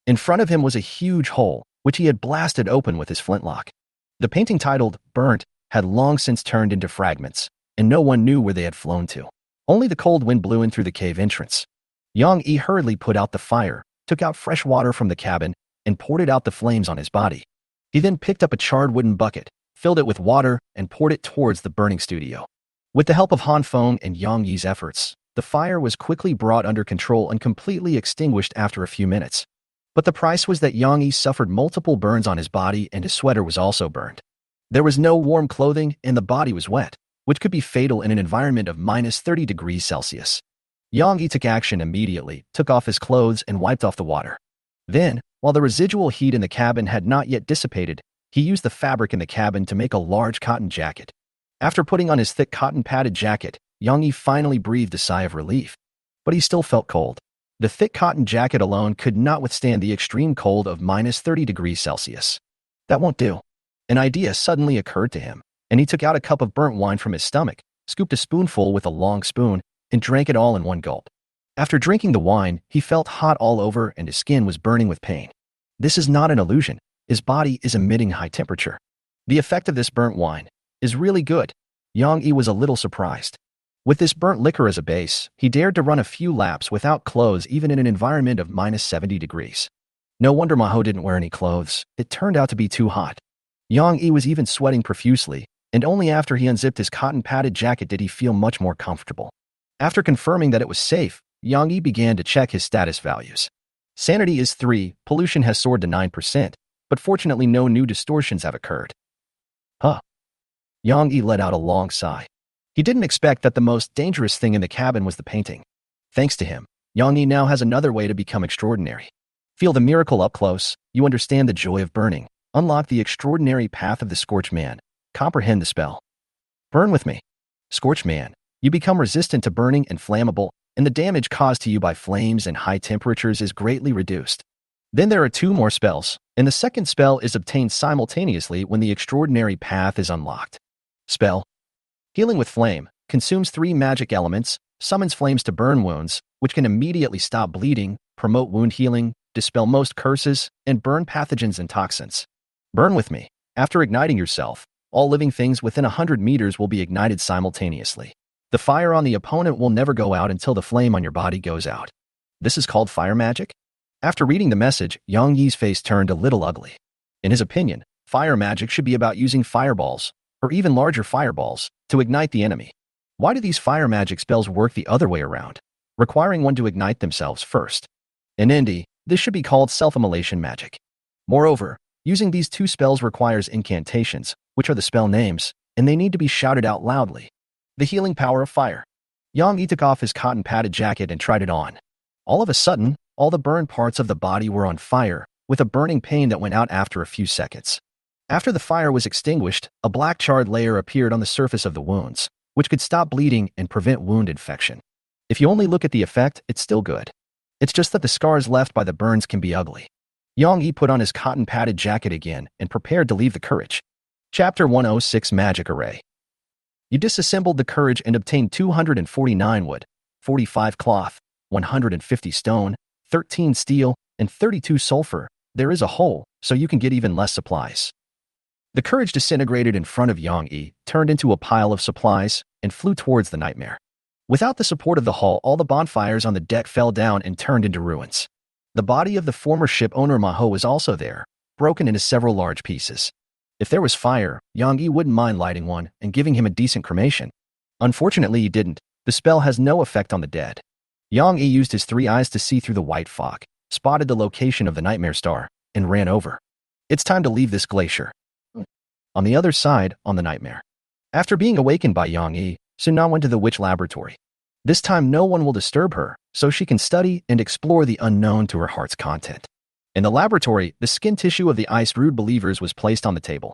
A: In front of him was a huge hole, which he had blasted open with his flintlock. The painting titled Burnt had long since turned into fragments, and no one knew where they had flown to. Only the cold wind blew in through the cave entrance. Yang Yi hurriedly put out the fire, took out fresh water from the cabin, and poured it out the flames on his body. He then picked up a charred wooden bucket, filled it with water, and poured it towards the burning studio. With the help of Han Feng and Yang Yi's efforts, the fire was quickly brought under control and completely extinguished after a few minutes. But the price was that Yang Yi suffered multiple burns on his body and his sweater was also burned. There was no warm clothing and the body was wet, which could be fatal in an environment of -30 degrees Celsius. Yang Yi took action immediately, took off his clothes and wiped off the water. Then, while the residual heat in the cabin had not yet dissipated, he used the fabric in the cabin to make a large cotton jacket. After putting on his thick cotton-padded jacket, Yang Yi finally breathed a sigh of relief. But he still felt cold. The thick cotton jacket alone could not withstand the extreme cold of -30 degrees Celsius. That won't do. An idea suddenly occurred to him, and he took out a cup of burnt wine from his stomach, scooped a spoonful with a long spoon, and drank it all in one gulp. After drinking the wine, he felt hot all over and his skin was burning with pain. This is not an illusion. His body is emitting high temperature. The effect of this burnt wine is really good. Yang Yi was a little surprised. With this burnt liquor as a base, he dared to run a few laps without clothes even in an environment of -70 degrees. No wonder Maho didn't wear any clothes. It turned out to be too hot. Yang Yi was even sweating profusely, and only after he unzipped his cotton-padded jacket did he feel much more comfortable. After confirming that it was safe, Yang Yi began to check his status values. Sanity is 3, pollution has soared to 9%, but fortunately no new distortions have occurred. Huh. Yang Yi let out a long sigh. He didn't expect that the most dangerous thing in the cabin was the painting. Thanks to him, Yang Yi now has another way to become extraordinary. Feel the miracle up close, you understand the joy of burning, unlock the extraordinary path of the Scorched Man, comprehend the spell. Burn with me. Scorched Man, you become resistant to burning and flammable, and the damage caused to you by flames and high temperatures is greatly reduced. Then there are 2 more spells, and the second spell is obtained simultaneously when the extraordinary path is unlocked. Spell. Healing with Flame consumes 3 magic elements, summons flames to burn wounds, which can immediately stop bleeding, promote wound healing, dispel most curses, and burn pathogens and toxins. Burn with me. After igniting yourself, all living things within 100 meters will be ignited simultaneously. The fire on the opponent will never go out until the flame on your body goes out. This is called fire magic? After reading the message, Yang Yi's face turned a little ugly. In his opinion, fire magic should be about using fireballs, or even larger fireballs, to ignite the enemy. Why do these fire magic spells work the other way around, requiring one to ignite themselves first? In Indy, this should be called self-immolation magic. Moreover, using these 2 spells requires incantations, which are the spell names, and they need to be shouted out loudly. The healing power of fire. Yang Yi took off his cotton-padded jacket and tried it on. All of a sudden, all the burned parts of the body were on fire, with a burning pain that went out after a few seconds. After the fire was extinguished, a black charred layer appeared on the surface of the wounds, which could stop bleeding and prevent wound infection. If you only look at the effect, it's still good. It's just that the scars left by the burns can be ugly. Yang Yi put on his cotton-padded jacket again and prepared to leave the Courage. Chapter 106 Magic Array. You disassembled the Courage and obtained 249 wood, 45 cloth, 150 stone, 13 steel, and 32 sulfur. There is a hole, so you can get even less supplies. The Courage disintegrated in front of Yang Yi, turned into a pile of supplies, and flew towards the nightmare. Without the support of the hull, all the bonfires on the deck fell down and turned into ruins. The body of the former ship owner manhwa was also there, broken into several large pieces. If there was fire, Yang Yi wouldn't mind lighting one and giving him a decent cremation. Unfortunately, he didn't. The spell has no effect on the dead. Yang Yi used his 3 eyes to see through the white fog, spotted the location of the nightmare star, and ran over. It's time to leave this glacier. On the other side, on the nightmare. After being awakened by Yang Yi, Suna went to the witch laboratory. This time no one will disturb her, so she can study and explore the unknown to her heart's content. In the laboratory, the skin tissue of the iced rude believers was placed on the table.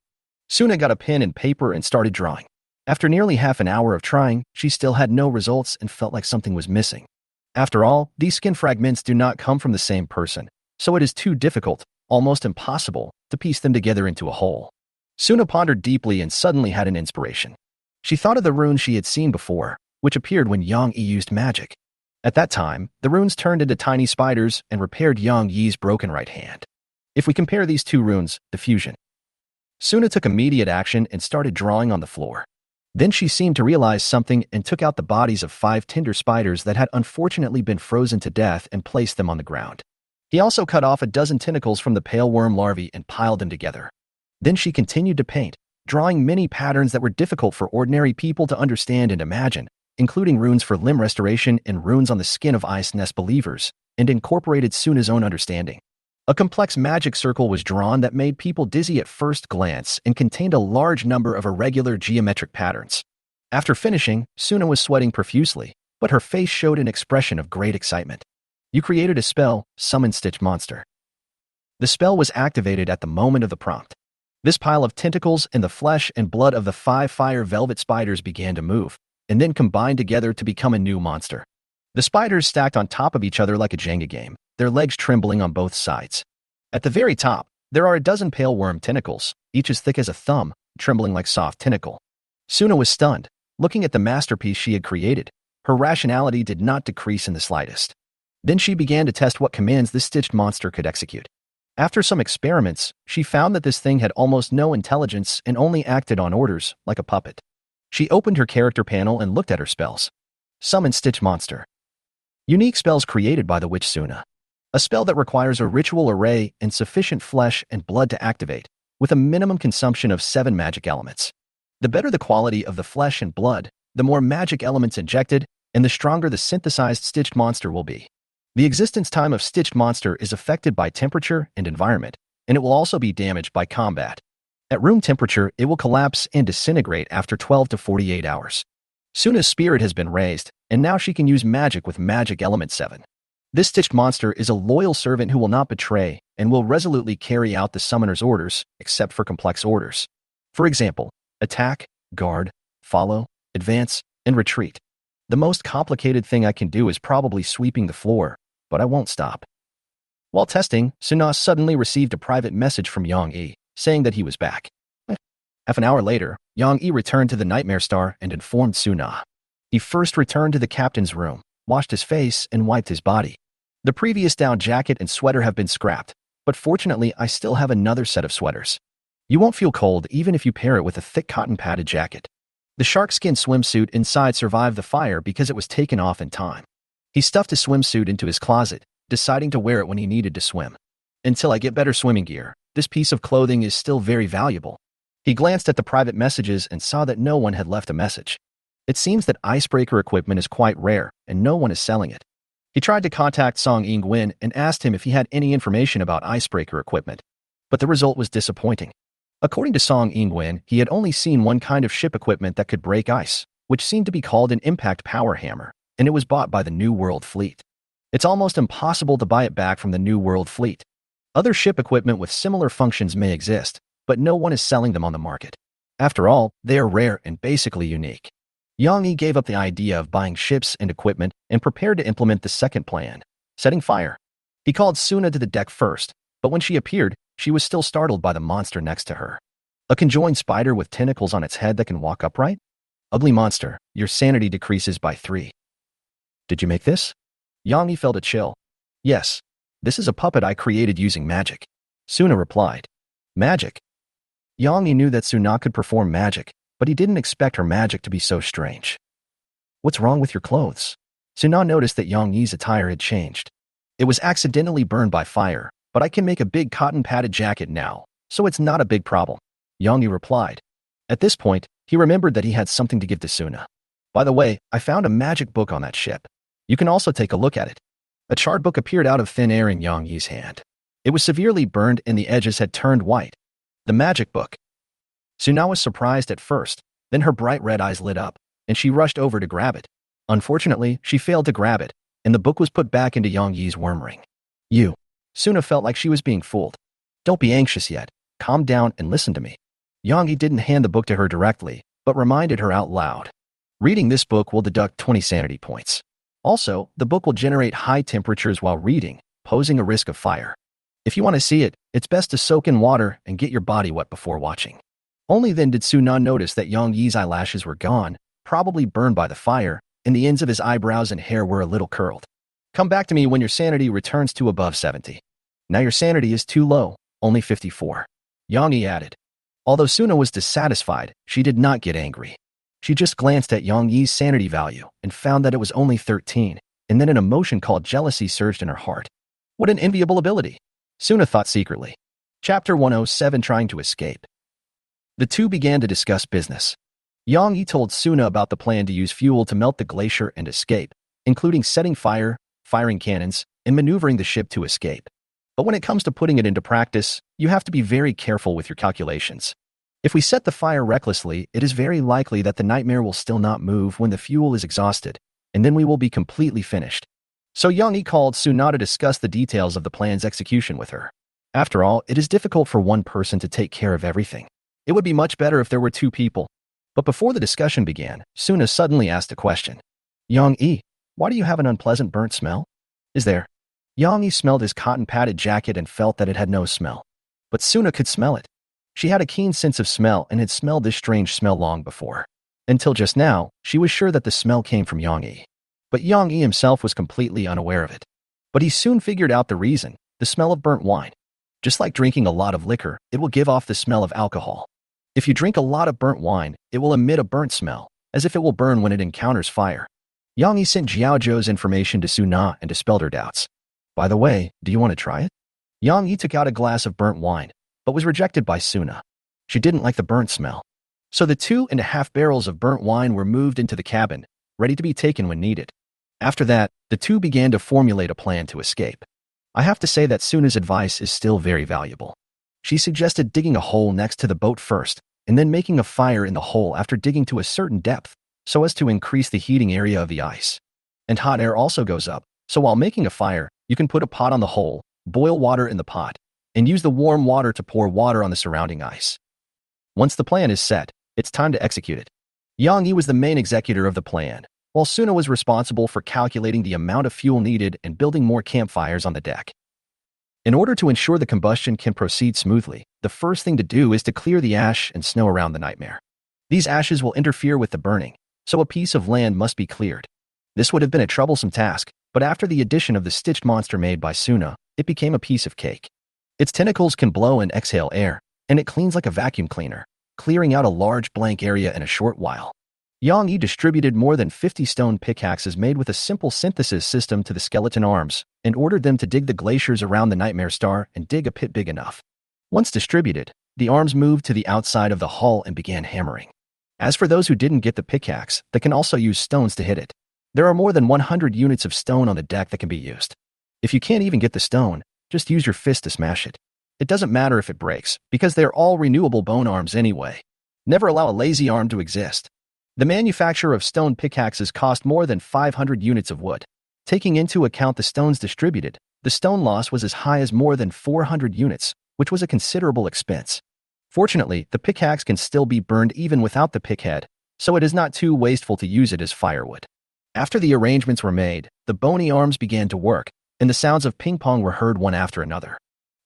A: Suna got a pen and paper and started drawing. After nearly half an hour of trying, she still had no results and felt like something was missing. After all, these skin fragments do not come from the same person, so it is too difficult, almost impossible, to piece them together into a whole. Suna pondered deeply and suddenly had an inspiration. She thought of the runes she had seen before, which appeared when Yang Yi used magic. At that time, the runes turned into tiny spiders and repaired Yang Yi's broken right hand. If we compare these 2 runes, the fusion. Suna took immediate action and started drawing on the floor. Then she seemed to realize something and took out the bodies of 5 tinder spiders that had unfortunately been frozen to death and placed them on the ground. He also cut off a dozen tentacles from the pale worm larvae and piled them together. Then she continued to paint, drawing many patterns that were difficult for ordinary people to understand and imagine, including runes for limb restoration and runes on the skin of ice nest believers, and incorporated Suna's own understanding. A complex magic circle was drawn that made people dizzy at first glance and contained a large number of irregular geometric patterns. After finishing, Suna was sweating profusely, but her face showed an expression of great excitement. You created a spell, Summon Stitch Monster. The spell was activated at the moment of the prompt. This pile of tentacles and the flesh and blood of the 5 fire velvet spiders began to move, and then combined together to become a new monster. The spiders stacked on top of each other like a Jenga game, their legs trembling on both sides. At the very top, there are a dozen pale worm tentacles, each as thick as a thumb, trembling like soft tentacle. Suna was stunned. Looking at the masterpiece she had created, her rationality did not decrease in the slightest. Then she began to test what commands this stitched monster could execute. After some experiments, she found that this thing had almost no intelligence and only acted on orders, like a puppet. She opened her character panel and looked at her spells. Summon Stitch Monster. Unique spells created by the witch Suna. A spell that requires a ritual array and sufficient flesh and blood to activate, with a minimum consumption of 7 magic elements. The better the quality of the flesh and blood, the more magic elements injected, and the stronger the synthesized stitched monster will be. The existence time of stitched monster is affected by temperature and environment, and it will also be damaged by combat. At room temperature, it will collapse and disintegrate after 12 to 48 hours. Suna's spirit has been raised, and now she can use magic with magic element 7. This stitched monster is a loyal servant who will not betray and will resolutely carry out the summoner's orders, except for complex orders. For example, attack, guard, follow, advance, and retreat. The most complicated thing I can do is probably sweeping the floor, but I won't stop. While testing, Suna suddenly received a private message from Yang Yi, saying that he was back. Half an hour later, Yang Yi returned to the Nightmare Star and informed Suna. He first returned to the captain's room, washed his face, and wiped his body. The previous down jacket and sweater have been scrapped, but fortunately I still have another set of sweaters. You won't feel cold even if you pair it with a thick cotton padded jacket. The sharkskin swimsuit inside survived the fire because it was taken off in time. He stuffed his swimsuit into his closet, deciding to wear it when he needed to swim. Until I get better swimming gear, this piece of clothing is still very valuable. He glanced at the private messages and saw that no one had left a message. It seems that icebreaker equipment is quite rare, and no one is selling it. He tried to contact Song Yingwen and asked him if he had any information about icebreaker equipment, but the result was disappointing. According to Song Yingwen, he had only seen one kind of ship equipment that could break ice, which seemed to be called an impact power hammer, and it was bought by the New World Fleet. It's almost impossible to buy it back from the New World Fleet. Other ship equipment with similar functions may exist, but no one is selling them on the market. After all, they are rare and basically unique. Yang Yi gave up the idea of buying ships and equipment and prepared to implement the second plan, setting fire. He called Suna to the deck first, but when she appeared, she was still startled by the monster next to her. A conjoined spider with tentacles on its head that can walk upright? Ugly monster, your sanity decreases by 3. Did you make this? Yang Yi felt a chill. Yes, this is a puppet I created using magic. Suna replied. Magic? Yang Yi knew that Suna could perform magic, but he didn't expect her magic to be so strange. "What's wrong with your clothes?" Suna noticed that Yang Yi's attire had changed. "It was accidentally burned by fire, but I can make a big cotton-padded jacket now, so it's not a big problem," Yang Yi replied. At this point, he remembered that he had something to give to Suna. "By the way, I found a magic book on that ship. You can also take a look at it." A charred book appeared out of thin air in Yang Yi's hand. It was severely burned and the edges had turned white. The magic book. Suna was surprised at first, then her bright red eyes lit up, and she rushed over to grab it. Unfortunately, she failed to grab it, and the book was put back into Yang Yi's worm ring. "You." Suna felt like she was being fooled. "Don't be anxious yet. Calm down and listen to me." Yang Yi didn't hand the book to her directly, but reminded her out loud. "Reading this book will deduct 20 sanity points. Also, the book will generate high temperatures while reading, posing a risk of fire. If you want to see it, it's best to soak in water and get your body wet before watching." Only then did Suna notice that Yang Yi's eyelashes were gone, probably burned by the fire, and the ends of his eyebrows and hair were a little curled. "Come back to me when your sanity returns to above 70. Now your sanity is too low, only 54. Yang Yi added. Although Suna was dissatisfied, she did not get angry. She just glanced at Yang Yi's sanity value and found that it was only 13, and then an emotion called jealousy surged in her heart. What an enviable ability, Suna thought secretly. Chapter 107, Trying to Escape. The two began to discuss business. Yang Yi told Suna about the plan to use fuel to melt the glacier and escape, including setting fire, firing cannons, and maneuvering the ship to escape. But when it comes to putting it into practice, you have to be very careful with your calculations. If we set the fire recklessly, it is very likely that the nightmare will still not move when the fuel is exhausted, and then we will be completely finished. So Yang Yi called Suna to discuss the details of the plan's execution with her. After all, it is difficult for one person to take care of everything. It would be much better if there were two people. But before the discussion began, Suna suddenly asked a question. Yang Yi, why do you have an unpleasant burnt smell? Is there? Yang Yi smelled his cotton-padded jacket and felt that it had no smell. But Suna could smell it. She had a keen sense of smell and had smelled this strange smell long before. Until just now, she was sure that the smell came from Yang Yi. But Yang Yi himself was completely unaware of it. But he soon figured out the reason, the smell of burnt wine. Just like drinking a lot of liquor, it will give off the smell of alcohol. If you drink a lot of burnt wine, it will emit a burnt smell, as if it will burn when it encounters fire. Yang Yi sent Jiao Zhou's information to Suna and dispelled her doubts. By the way, do you want to try it? Yang Yi took out a glass of burnt wine, but was rejected by Suna. She didn't like the burnt smell. So the 2.5 barrels of burnt wine were moved into the cabin, ready to be taken when needed. After that, the two began to formulate a plan to escape. I have to say that Suna's advice is still very valuable. She suggested digging a hole next to the boat first, and then making a fire in the hole after digging to a certain depth, so as to increase the heating area of the ice. And hot air also goes up, so while making a fire, you can put a pot on the hole, boil water in the pot, and use the warm water to pour water on the surrounding ice. Once the plan is set, it's time to execute it. Yang Yi was the main executor of the plan, while Suna was responsible for calculating the amount of fuel needed and building more campfires on the deck. In order to ensure the combustion can proceed smoothly, the first thing to do is to clear the ash and snow around the nightmare. These ashes will interfere with the burning, so a piece of land must be cleared. This would have been a troublesome task, but after the addition of the stitched monster made by Suna, it became a piece of cake. Its tentacles can blow and exhale air, and it cleans like a vacuum cleaner, clearing out a large blank area in a short while. Yang Yi distributed more than 50 stone pickaxes made with a simple synthesis system to the skeleton arms and ordered them to dig the glaciers around the Nightmare Star and dig a pit big enough. Once distributed, the arms moved to the outside of the hull and began hammering. As for those who didn't get the pickaxe, they can also use stones to hit it. There are more than 100 units of stone on the deck that can be used. If you can't even get the stone, just use your fist to smash it. It doesn't matter if it breaks, because they're all renewable bone arms anyway. Never allow a lazy arm to exist. The manufacture of stone pickaxes cost more than 500 units of wood. Taking into account the stones distributed, the stone loss was as high as more than 400 units, which was a considerable expense. Fortunately, the pickaxe can still be burned even without the pickhead, so it is not too wasteful to use it as firewood. After the arrangements were made, the bony arms began to work, and the sounds of ping-pong were heard one after another.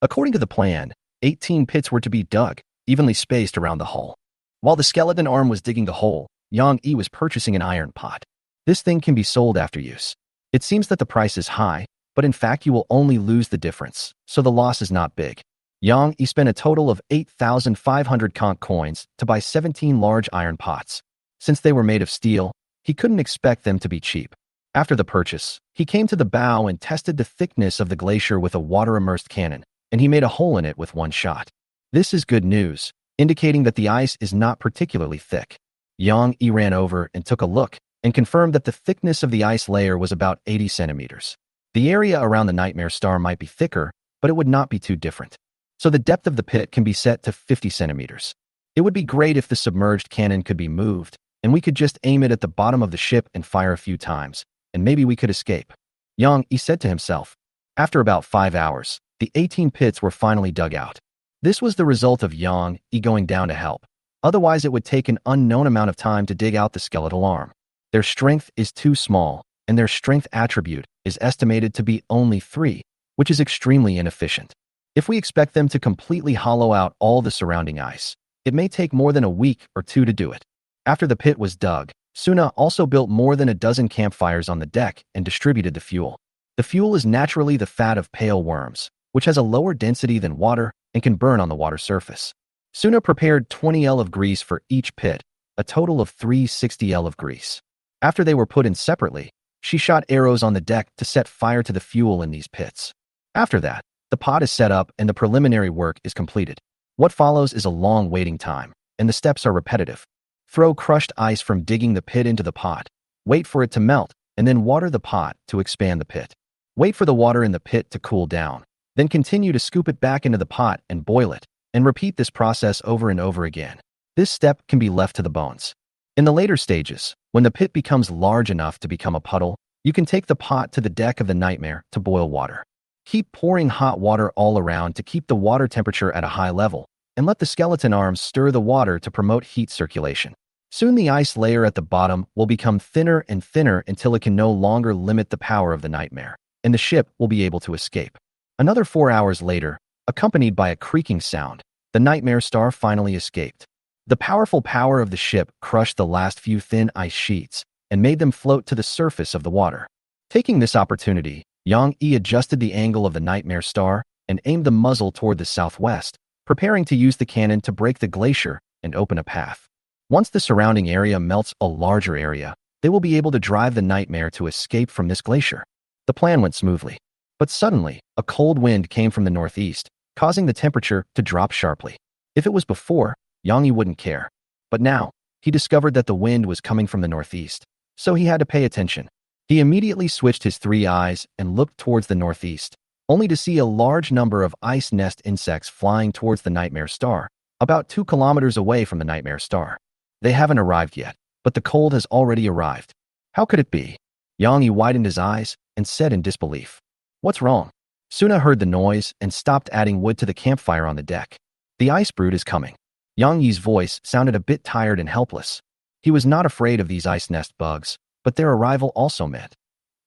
A: According to the plan, 18 pits were to be dug, evenly spaced around the hull. While the skeleton arm was digging the hole, Yang Yi was purchasing an iron pot. This thing can be sold after use. It seems that the price is high, but in fact you will only lose the difference, so the loss is not big. Yang Yi spent a total of 8,500 conch coins to buy 17 large iron pots. Since they were made of steel, he couldn't expect them to be cheap. After the purchase, he came to the bow and tested the thickness of the glacier with a water-immersed cannon, and he made a hole in it with one shot. This is good news, indicating that the ice is not particularly thick. Yang Yi ran over and took a look, and confirmed that the thickness of the ice layer was about 80 centimeters. The area around the Nightmare Star might be thicker, but it would not be too different. So the depth of the pit can be set to 50 centimeters. It would be great if the submerged cannon could be moved, and we could just aim it at the bottom of the ship and fire a few times, and maybe we could escape. Yang Yi said to himself. After about 5 hours, the 18 pits were finally dug out. This was the result of Yang Yi going down to help. Otherwise, it would take an unknown amount of time to dig out the skeletal arm. Their strength is too small, and their strength attribute is estimated to be only 3, which is extremely inefficient. If we expect them to completely hollow out all the surrounding ice, it may take more than a week or 2 to do it. After the pit was dug, Suna also built more than a dozen campfires on the deck and distributed the fuel. The fuel is naturally the fat of pale worms, which has a lower density than water and can burn on the water surface. Suna prepared 20 L of grease for each pit, a total of 360 L of grease. After they were put in separately, she shot arrows on the deck to set fire to the fuel in these pits. After that, the pot is set up and the preliminary work is completed. What follows is a long waiting time, and the steps are repetitive. Throw crushed ice from digging the pit into the pot. Wait for it to melt, and then water the pot to expand the pit. Wait for the water in the pit to cool down. Then continue to scoop it back into the pot and boil it, and repeat this process over and over again. This step can be left to the bones. In the later stages, when the pit becomes large enough to become a puddle, you can take the pot to the deck of the Nightmare to boil water. Keep pouring hot water all around to keep the water temperature at a high level, and let the skeleton arms stir the water to promote heat circulation. Soon the ice layer at the bottom will become thinner and thinner until it can no longer limit the power of the Nightmare, and the ship will be able to escape. Another 4 hours later, accompanied by a creaking sound, the Nightmare Star finally escaped. The powerful power of the ship crushed the last few thin ice sheets and made them float to the surface of the water. Taking this opportunity, Yang Yi adjusted the angle of the Nightmare Star and aimed the muzzle toward the southwest, preparing to use the cannon to break the glacier and open a path. Once the surrounding area melts a larger area, they will be able to drive the Nightmare to escape from this glacier. The plan went smoothly. But suddenly, a cold wind came from the northeast, causing the temperature to drop sharply. If it was before, Yang Yi wouldn't care. But now, he discovered that the wind was coming from the northeast, so he had to pay attention. He immediately switched his 3 eyes and looked towards the northeast, only to see a large number of ice nest insects flying towards the Nightmare Star, about 2 kilometers away from the Nightmare Star. They haven't arrived yet, but the cold has already arrived. How could it be? Yang Yi widened his eyes and said in disbelief, "What's wrong?" Suna heard the noise and stopped adding wood to the campfire on the deck. "The ice brood is coming." Yang Yi's voice sounded a bit tired and helpless. He was not afraid of these ice nest bugs, but their arrival also meant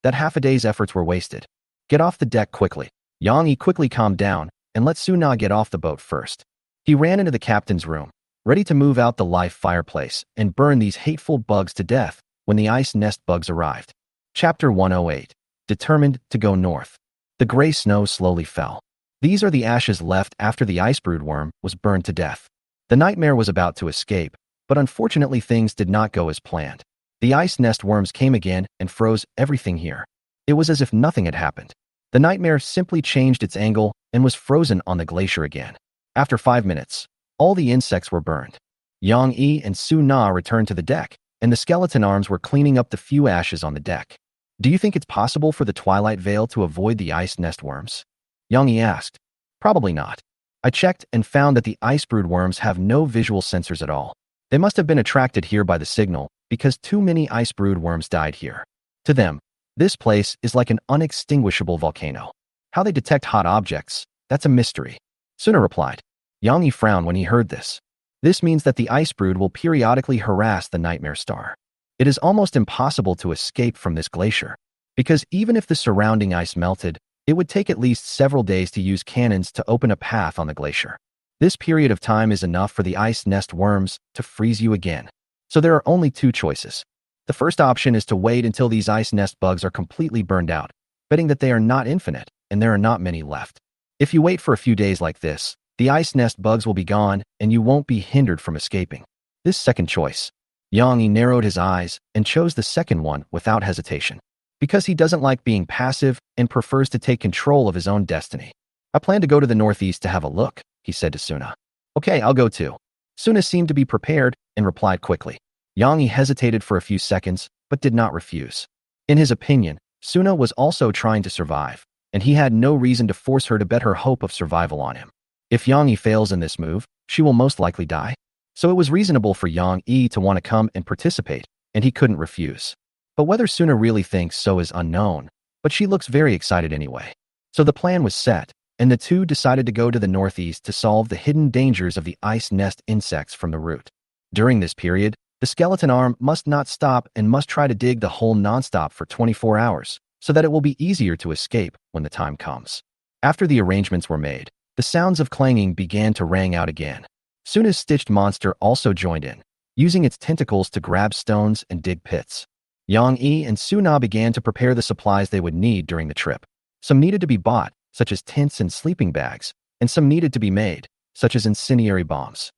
A: that half a day's efforts were wasted. "Get off the deck quickly." Yang Yi quickly calmed down and let Suna get off the boat first. He ran into the captain's room, ready to move out the live fireplace and burn these hateful bugs to death when the ice nest bugs arrived. Chapter 108. Determined to go north. The gray snow slowly fell. These are the ashes left after the ice brood worm was burned to death. The Nightmare was about to escape, but unfortunately things did not go as planned. The ice nest worms came again and froze everything here. It was as if nothing had happened. The Nightmare simply changed its angle and was frozen on the glacier again. After 5 minutes, all the insects were burned. Yang Yi and Su Na returned to the deck, and the skeleton arms were cleaning up the few ashes on the deck. "Do you think it's possible for the Twilight Veil to avoid the ice nest worms?" Yang Yi asked. "Probably not. I checked and found that the ice brood worms have no visual sensors at all. They must have been attracted here by the signal because too many ice brood worms died here. To them, this place is like an unextinguishable volcano. How they detect hot objects, that's a mystery." Suna replied. Yang Yi frowned when he heard this. This means that the ice brood will periodically harass the Nightmare Star. It is almost impossible to escape from this glacier, because even if the surrounding ice melted, it would take at least several days to use cannons to open a path on the glacier. This period of time is enough for the ice nest worms to freeze you again. So there are only 2 choices. The first option is to wait until these ice nest bugs are completely burned out, betting that they are not infinite and there are not many left. If you wait for a few days like this, The ice nest bugs will be gone, and you won't be hindered from escaping. This second choice. Yang Yi narrowed his eyes and chose the second one without hesitation, because he doesn't like being passive and prefers to take control of his own destiny. I plan to go to the northeast to have a look, he said to Suna. Okay, I'll go too. Suna seemed to be prepared and replied quickly. Yang Yi hesitated for a few seconds, but did not refuse. In his opinion, Suna was also trying to survive, and he had no reason to force her to bet her hope of survival on him. If Yang Yi fails in this move, she will most likely die. So it was reasonable for Yang Yi to want to come and participate, and he couldn't refuse. But whether Suna really thinks so is unknown, but she looks very excited anyway. So the plan was set, and the two decided to go to the northeast to solve the hidden dangers of the ice nest insects from the root. During this period, the skeleton arm must not stop and must try to dig the hole nonstop for 24 hours, so that it will be easier to escape when the time comes. After the arrangements were made, the sounds of clanging began to ring out again. Suna's stitched monster also joined in, using its tentacles to grab stones and dig pits. Yang Yi and Suna began to prepare the supplies they would need during the trip. Some needed to be bought, such as tents and sleeping bags, and some needed to be made, such as incendiary bombs.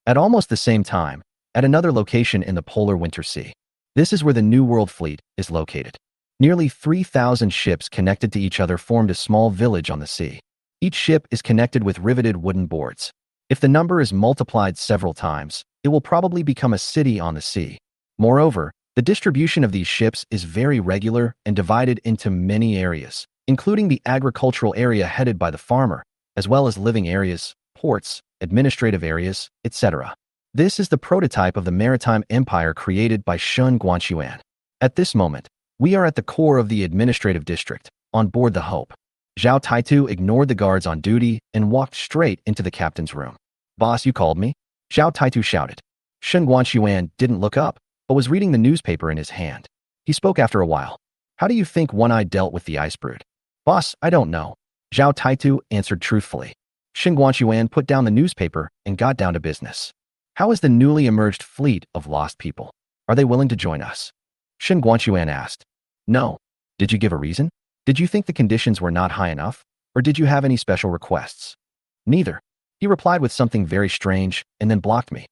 A: At almost the same time, at another location in the polar winter sea. This is where the New World Fleet is located. Nearly 3,000 ships connected to each other formed a small village on the sea. Each ship is connected with riveted wooden boards. If the number is multiplied several times, it will probably become a city on the sea. Moreover, the distribution of these ships is very regular and divided into many areas, including the agricultural area headed by the farmer, as well as living areas, ports, administrative areas, etc. This is the prototype of the maritime empire created by Shun Guanxuan. At this moment, we are at the core of the administrative district, on board the Hope. Zhao Taitu ignored the guards on duty and walked straight into the captain's room. Boss, you called me? Zhao Taitu shouted. Shun Guanxuan didn't look up, but was reading the newspaper in his hand. He spoke after a while. How do you think One-Eye dealt with the ice brood? Boss, I don't know. Zhao Taitu answered truthfully. Shun Guanxuan put down the newspaper and got down to business. How is the newly emerged fleet of lost people? Are they willing to join us? Shun Guanxuan asked. No. Did you give a reason? Did you think the conditions were not high enough? Or did you have any special requests? Neither. He replied with something very strange and then blocked me.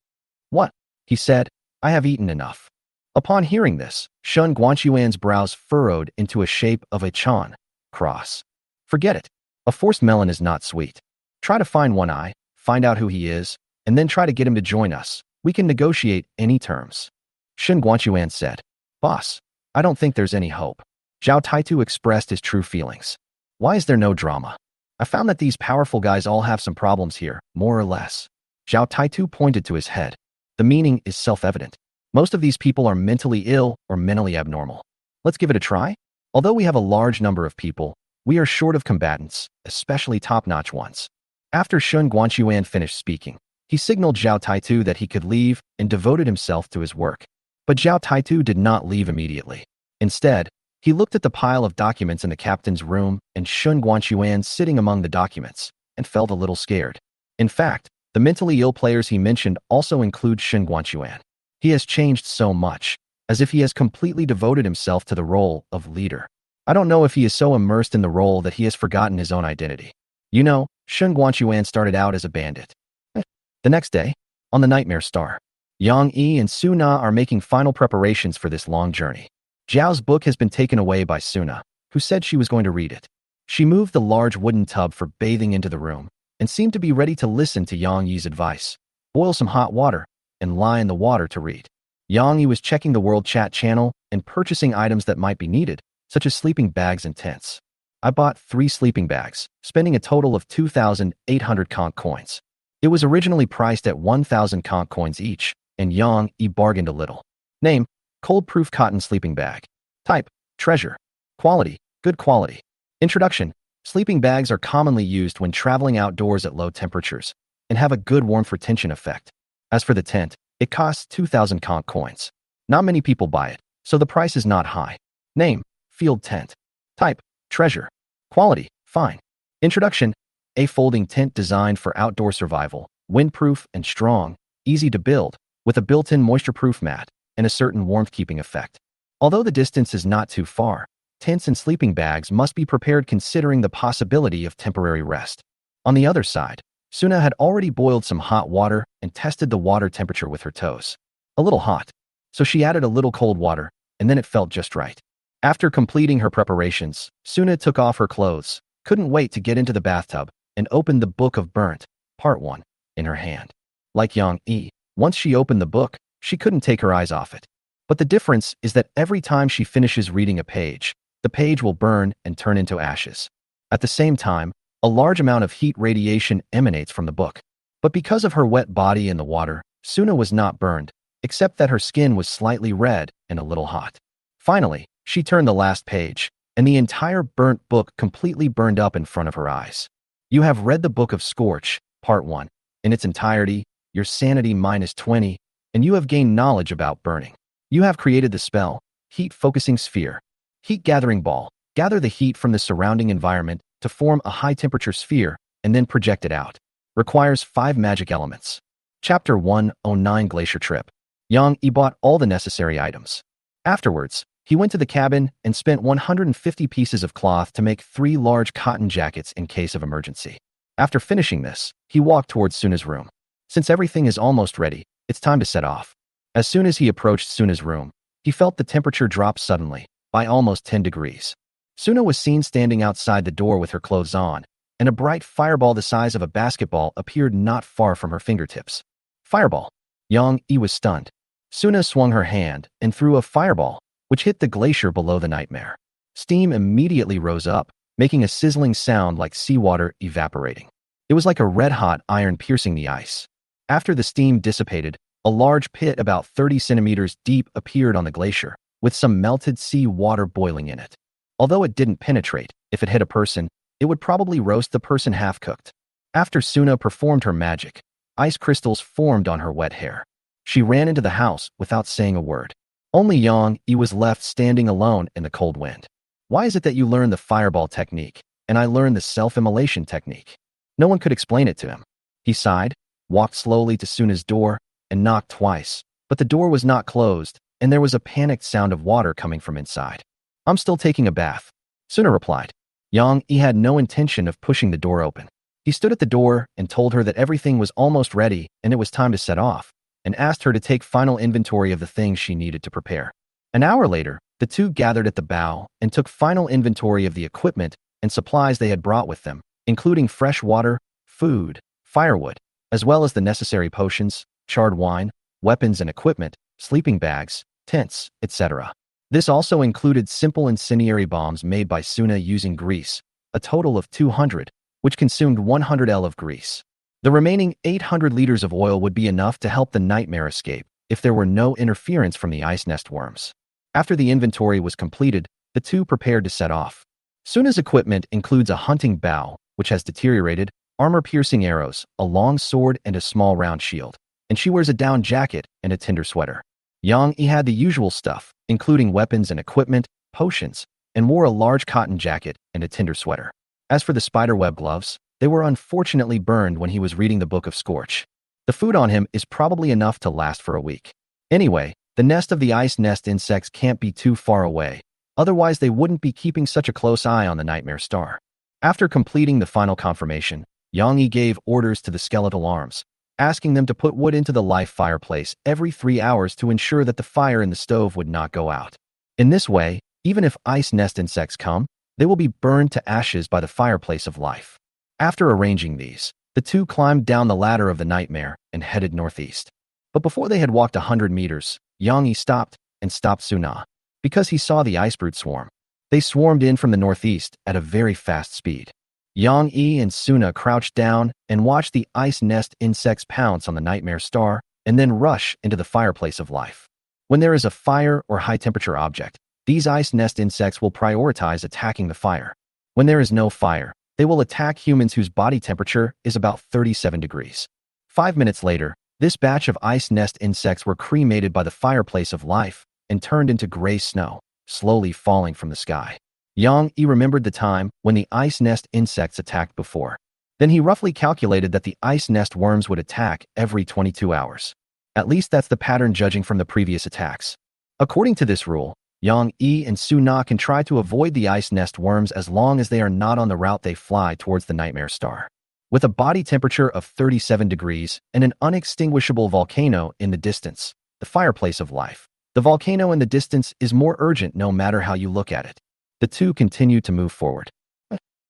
A: What? He said, I have eaten enough. Upon hearing this, Shun Guanxuan's brows furrowed into a shape of a chan cross. Forget it. A forced melon is not sweet. Try to find One-Eye, find out who he is, and then try to get him to join us. We can negotiate any terms. Shun Guanxuan said. Boss, I don't think there's any hope. Zhao Taitu expressed his true feelings. Why is there no drama? I found that these powerful guys all have some problems here, more or less. Zhao Taitu pointed to his head. The meaning is self-evident. Most of these people are mentally ill or mentally abnormal. Let's give it a try. Although we have a large number of people, we are short of combatants, especially top-notch ones. After Shun Guanxuan finished speaking, he signaled Zhao Taitu that he could leave and devoted himself to his work. But Zhao Taitu did not leave immediately. Instead, he looked at the pile of documents in the captain's room and Shun Guanxuan sitting among the documents, and felt a little scared. In fact, the mentally ill players he mentioned also include Shun Guanxuan. He has changed so much, as if he has completely devoted himself to the role of leader. I don't know if he is so immersed in the role that he has forgotten his own identity. You know, Shun Guanxuan started out as a bandit. The next day, on the Nightmare Star, Yang Yi and Suna are making final preparations for this long journey. Zhao's book has been taken away by Suna, who said she was going to read it. She moved the large wooden tub for bathing into the room and seemed to be ready to listen to Yang Yi's advice. Boil some hot water and lie in the water to read. Yang Yi was checking the world chat channel and purchasing items that might be needed, such as sleeping bags and tents. I bought 3 sleeping bags, spending a total of 2,800 conch coins. It was originally priced at 1,000 conch coins each, and Yang Yi bargained a little. Name: cold-proof cotton sleeping bag. Type: treasure. Quality: good quality. Introduction: sleeping bags are commonly used when traveling outdoors at low temperatures and have a good warmth retention effect. As for the tent, it costs 2,000 conch coins. Not many people buy it, so the price is not high. Name: field tent. Type: treasure. Quality: fine. Introduction: a folding tent designed for outdoor survival, windproof and strong, easy to build, with a built-in moisture-proof mat and a certain warmth-keeping effect. Although the distance is not too far, tents and sleeping bags must be prepared considering the possibility of temporary rest. On the other side, Suna had already boiled some hot water and tested the water temperature with her toes. A little hot. So she added a little cold water, and then it felt just right. After completing her preparations, Suna took off her clothes, couldn't wait to get into the bathtub, and opened the Book of Burnt, Part 1, in her hand. Like Yang Yi, once she opened the book, she couldn't take her eyes off it. But the difference is that every time she finishes reading a page, the page will burn and turn into ashes. At the same time, a large amount of heat radiation emanates from the book. But because of her wet body in the water, Suna was not burned, except that her skin was slightly red and a little hot. Finally, she turned the last page, and the entire burnt book completely burned up in front of her eyes. You have read the Book of Scorch, Part 1, in its entirety, your sanity -20, and you have gained knowledge about burning. You have created the spell, Heat-Focusing Sphere. Heat-Gathering Ball. Gather the heat from the surrounding environment to form a high-temperature sphere and then project it out. Requires 5 magic elements. Chapter 109 Glacier Trip. Yang Yi bought all the necessary items. Afterwards, he went to the cabin and spent 150 pieces of cloth to make 3 large cotton jackets in case of emergency. After finishing this, he walked towards Suna's room. Since everything is almost ready, it's time to set off. As soon as he approached Suna's room, he felt the temperature drop suddenly, by almost 10 degrees. Suna was seen standing outside the door with her clothes on, and a bright fireball the size of a basketball appeared not far from her fingertips. Fireball! Yang Yi was stunned. Suna swung her hand and threw a fireball, which hit the glacier below the nightmare. Steam immediately rose up, making a sizzling sound like seawater evaporating. It was like a red-hot iron piercing the ice. After the steam dissipated, a large pit about 30 centimeters deep appeared on the glacier, with some melted sea water boiling in it. Although it didn't penetrate, if it hit a person, it would probably roast the person half-cooked. After Suna performed her magic, ice crystals formed on her wet hair. She ran into the house without saying a word. Only Yang Yi was left standing alone in the cold wind. Why is it that you learn the fireball technique, and I learn the self-immolation technique? No one could explain it to him. He sighed, walked slowly to Suna's door, and knocked twice, but the door was not closed, and there was a panicked sound of water coming from inside. I'm still taking a bath, Suna replied. Yang Yi had no intention of pushing the door open. He stood at the door and told her that everything was almost ready and it was time to set off, and asked her to take final inventory of the things she needed to prepare. An hour later, the two gathered at the bow and took final inventory of the equipment and supplies they had brought with them, including fresh water, food, firewood, as well as the necessary potions, charred wine, weapons and equipment, sleeping bags, tents, etc. This also included simple incendiary bombs made by Suna using grease, a total of 200, which consumed 100 L of grease. The remaining 800 liters of oil would be enough to help the nightmare escape if there were no interference from the ice nest worms. After the inventory was completed, the two prepared to set off. Suna's equipment includes a hunting bow, which has deteriorated, armor-piercing arrows, a long sword and a small round shield, and she wears a down jacket and a tinder sweater. Yang Yi had the usual stuff, including weapons and equipment, potions, and wore a large cotton jacket and a tinder sweater. As for the spiderweb gloves, they were unfortunately burned when he was reading the Book of Scorch. The food on him is probably enough to last for a week. Anyway, the nest of the ice nest insects can't be too far away, otherwise they wouldn't be keeping such a close eye on the nightmare star. After completing the final confirmation, Yang Yi gave orders to the skeletal arms, asking them to put wood into the live fireplace every 3 hours to ensure that the fire in the stove would not go out. In this way, even if ice nest insects come, they will be burned to ashes by the fireplace of life. After arranging these, the two climbed down the ladder of the nightmare and headed northeast. But before they had walked 100 meters, Yang Yi stopped Suna, because he saw the ice brute swarm. They swarmed in from the northeast at a very fast speed. Yang Yi and Suna crouched down and watched the ice nest insects pounce on the nightmare star and then rush into the fireplace of life. When there is a fire or high-temperature object, these ice nest insects will prioritize attacking the fire. When there is no fire, they will attack humans whose body temperature is about 37 degrees. 5 minutes later, this batch of ice nest insects were cremated by the fireplace of life and turned into gray snow, slowly falling from the sky. Yang Yi remembered the time when the ice nest insects attacked before. Then he roughly calculated that the ice nest worms would attack every 22 hours. At least that's the pattern judging from the previous attacks. According to this rule, Yang Yi and Suna can try to avoid the ice nest worms as long as they are not on the route they fly towards the nightmare star. with a body temperature of 37 degrees and an unextinguishable volcano in the distance, the fireplace of life. The volcano in the distance is more urgent no matter how you look at it. The two continued to move forward.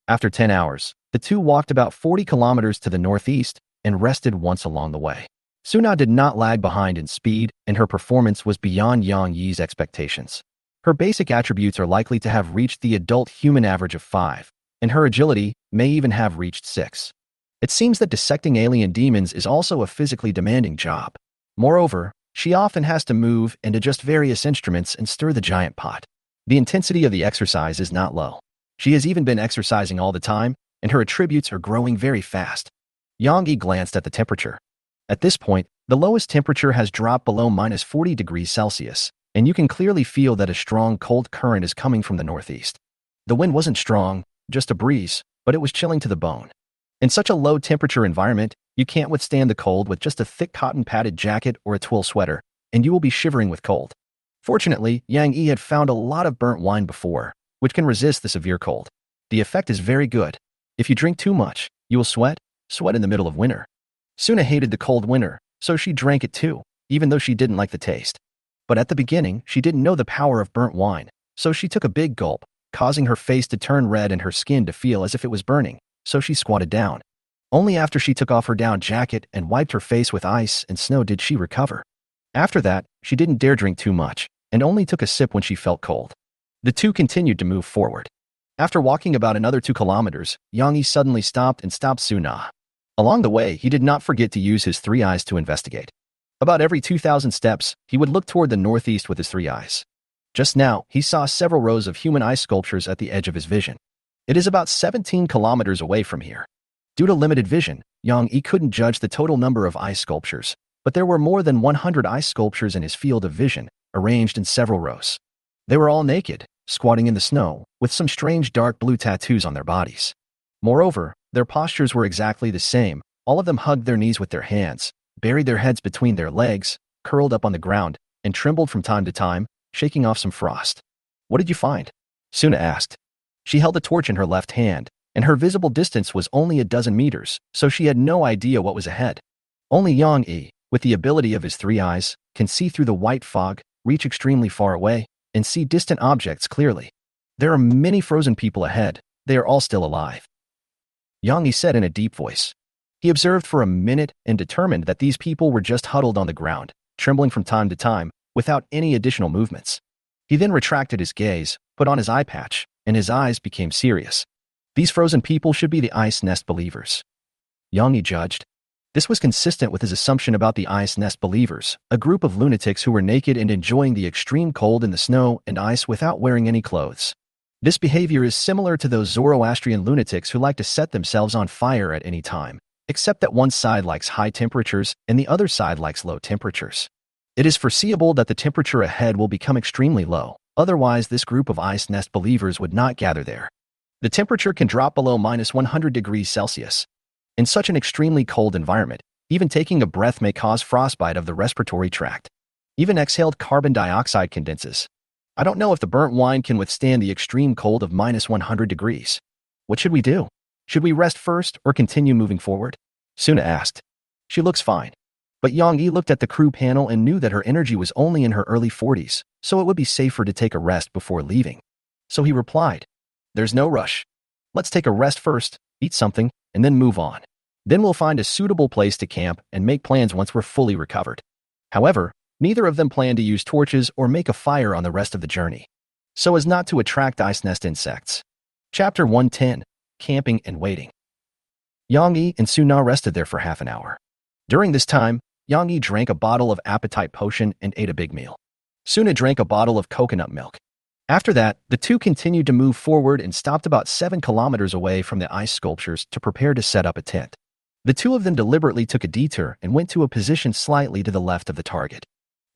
A: After 10 hours, the two walked about 40 kilometers to the northeast and rested once along the way. Suna did not lag behind in speed, and her performance was beyond Yang Yi's expectations. Her basic attributes are likely to have reached the adult human average of 5, and her agility may even have reached 6. It seems that dissecting alien demons is also a physically demanding job. Moreover, she often has to move and adjust various instruments and stir the giant pot. The intensity of the exercise is not low. She has even been exercising all the time, and her attributes are growing very fast. Yang Yi glanced at the temperature. At this point, the lowest temperature has dropped below -40 degrees Celsius, and you can clearly feel that a strong cold current is coming from the northeast. The wind wasn't strong, just a breeze, but it was chilling to the bone. In such a low-temperature environment, you can't withstand the cold with just a thick cotton-padded jacket or a twill sweater, and you will be shivering with cold. Fortunately, Yang Yi had found a lot of burnt wine before, which can resist the severe cold. The effect is very good. If you drink too much, you will sweat in the middle of winter. Suna hated the cold winter, so she drank it too, even though she didn't like the taste. But at the beginning, she didn't know the power of burnt wine, so she took a big gulp, causing her face to turn red and her skin to feel as if it was burning, so she squatted down. Only after she took off her down jacket and wiped her face with ice and snow did she recover. After that, she didn't dare drink too much, and only took a sip when she felt cold. The two continued to move forward. After walking about another 2 kilometers, Yang Yi suddenly stopped and stopped Suna. Along the way, he did not forget to use his 3 eyes to investigate. About every 2,000 steps, he would look toward the northeast with his 3 eyes. Just now, he saw several rows of human ice sculptures at the edge of his vision. It is about 17 kilometers away from here. Due to limited vision, Yang Yi couldn't judge the total number of ice sculptures, but there were more than 100 ice sculptures in his field of vision, arranged in several rows. They were all naked, squatting in the snow, with some strange dark blue tattoos on their bodies. Moreover, their postures were exactly the same. All of them hugged their knees with their hands, buried their heads between their legs, curled up on the ground, and trembled from time to time, shaking off some frost. "What did you find?" Suna asked. She held a torch in her left hand, and her visible distance was only a dozen meters, so she had no idea what was ahead. Only Yang Yi, with the ability of his 3 eyes, can see through the white fog, reach extremely far away, and see distant objects clearly. There are many frozen people ahead. They are all still alive. Yang Yi said in a deep voice. He observed for a minute and determined that these people were just huddled on the ground, trembling from time to time, without any additional movements. He then retracted his gaze, put on his eye patch, and his eyes became serious. These frozen people should be the ice nest believers. Yang Yi judged. This was consistent with his assumption about the ice nest believers, a group of lunatics who were naked and enjoying the extreme cold in the snow and ice without wearing any clothes. This behavior is similar to those Zoroastrian lunatics who like to set themselves on fire at any time, except that one side likes high temperatures and the other side likes low temperatures. It is foreseeable that the temperature ahead will become extremely low, otherwise this group of ice nest believers would not gather there. The temperature can drop below -100 degrees Celsius. In such an extremely cold environment, even taking a breath may cause frostbite of the respiratory tract. Even exhaled carbon dioxide condenses. I don't know if the burnt wine can withstand the extreme cold of -100 degrees. What should we do? Should we rest first or continue moving forward? Suna asked. She looks fine. But Yang Yi looked at the crew panel and knew that her energy was only in her early 40s, so it would be safer to take a rest before leaving. So he replied, "There's no rush. Let's take a rest first, eat something, and then move on. Then we'll find a suitable place to camp and make plans once we're fully recovered." However, neither of them planned to use torches or make a fire on the rest of the journey, so as not to attract ice nest insects. Chapter 110, Camping and Waiting. Yang Yi and Suna rested there for half an hour. During this time, Yang Yi drank a bottle of appetite potion and ate a big meal. Suna drank a bottle of coconut milk. After that, the two continued to move forward and stopped about 7 kilometers away from the ice sculptures to prepare to set up a tent. The two of them deliberately took a detour and went to a position slightly to the left of the target.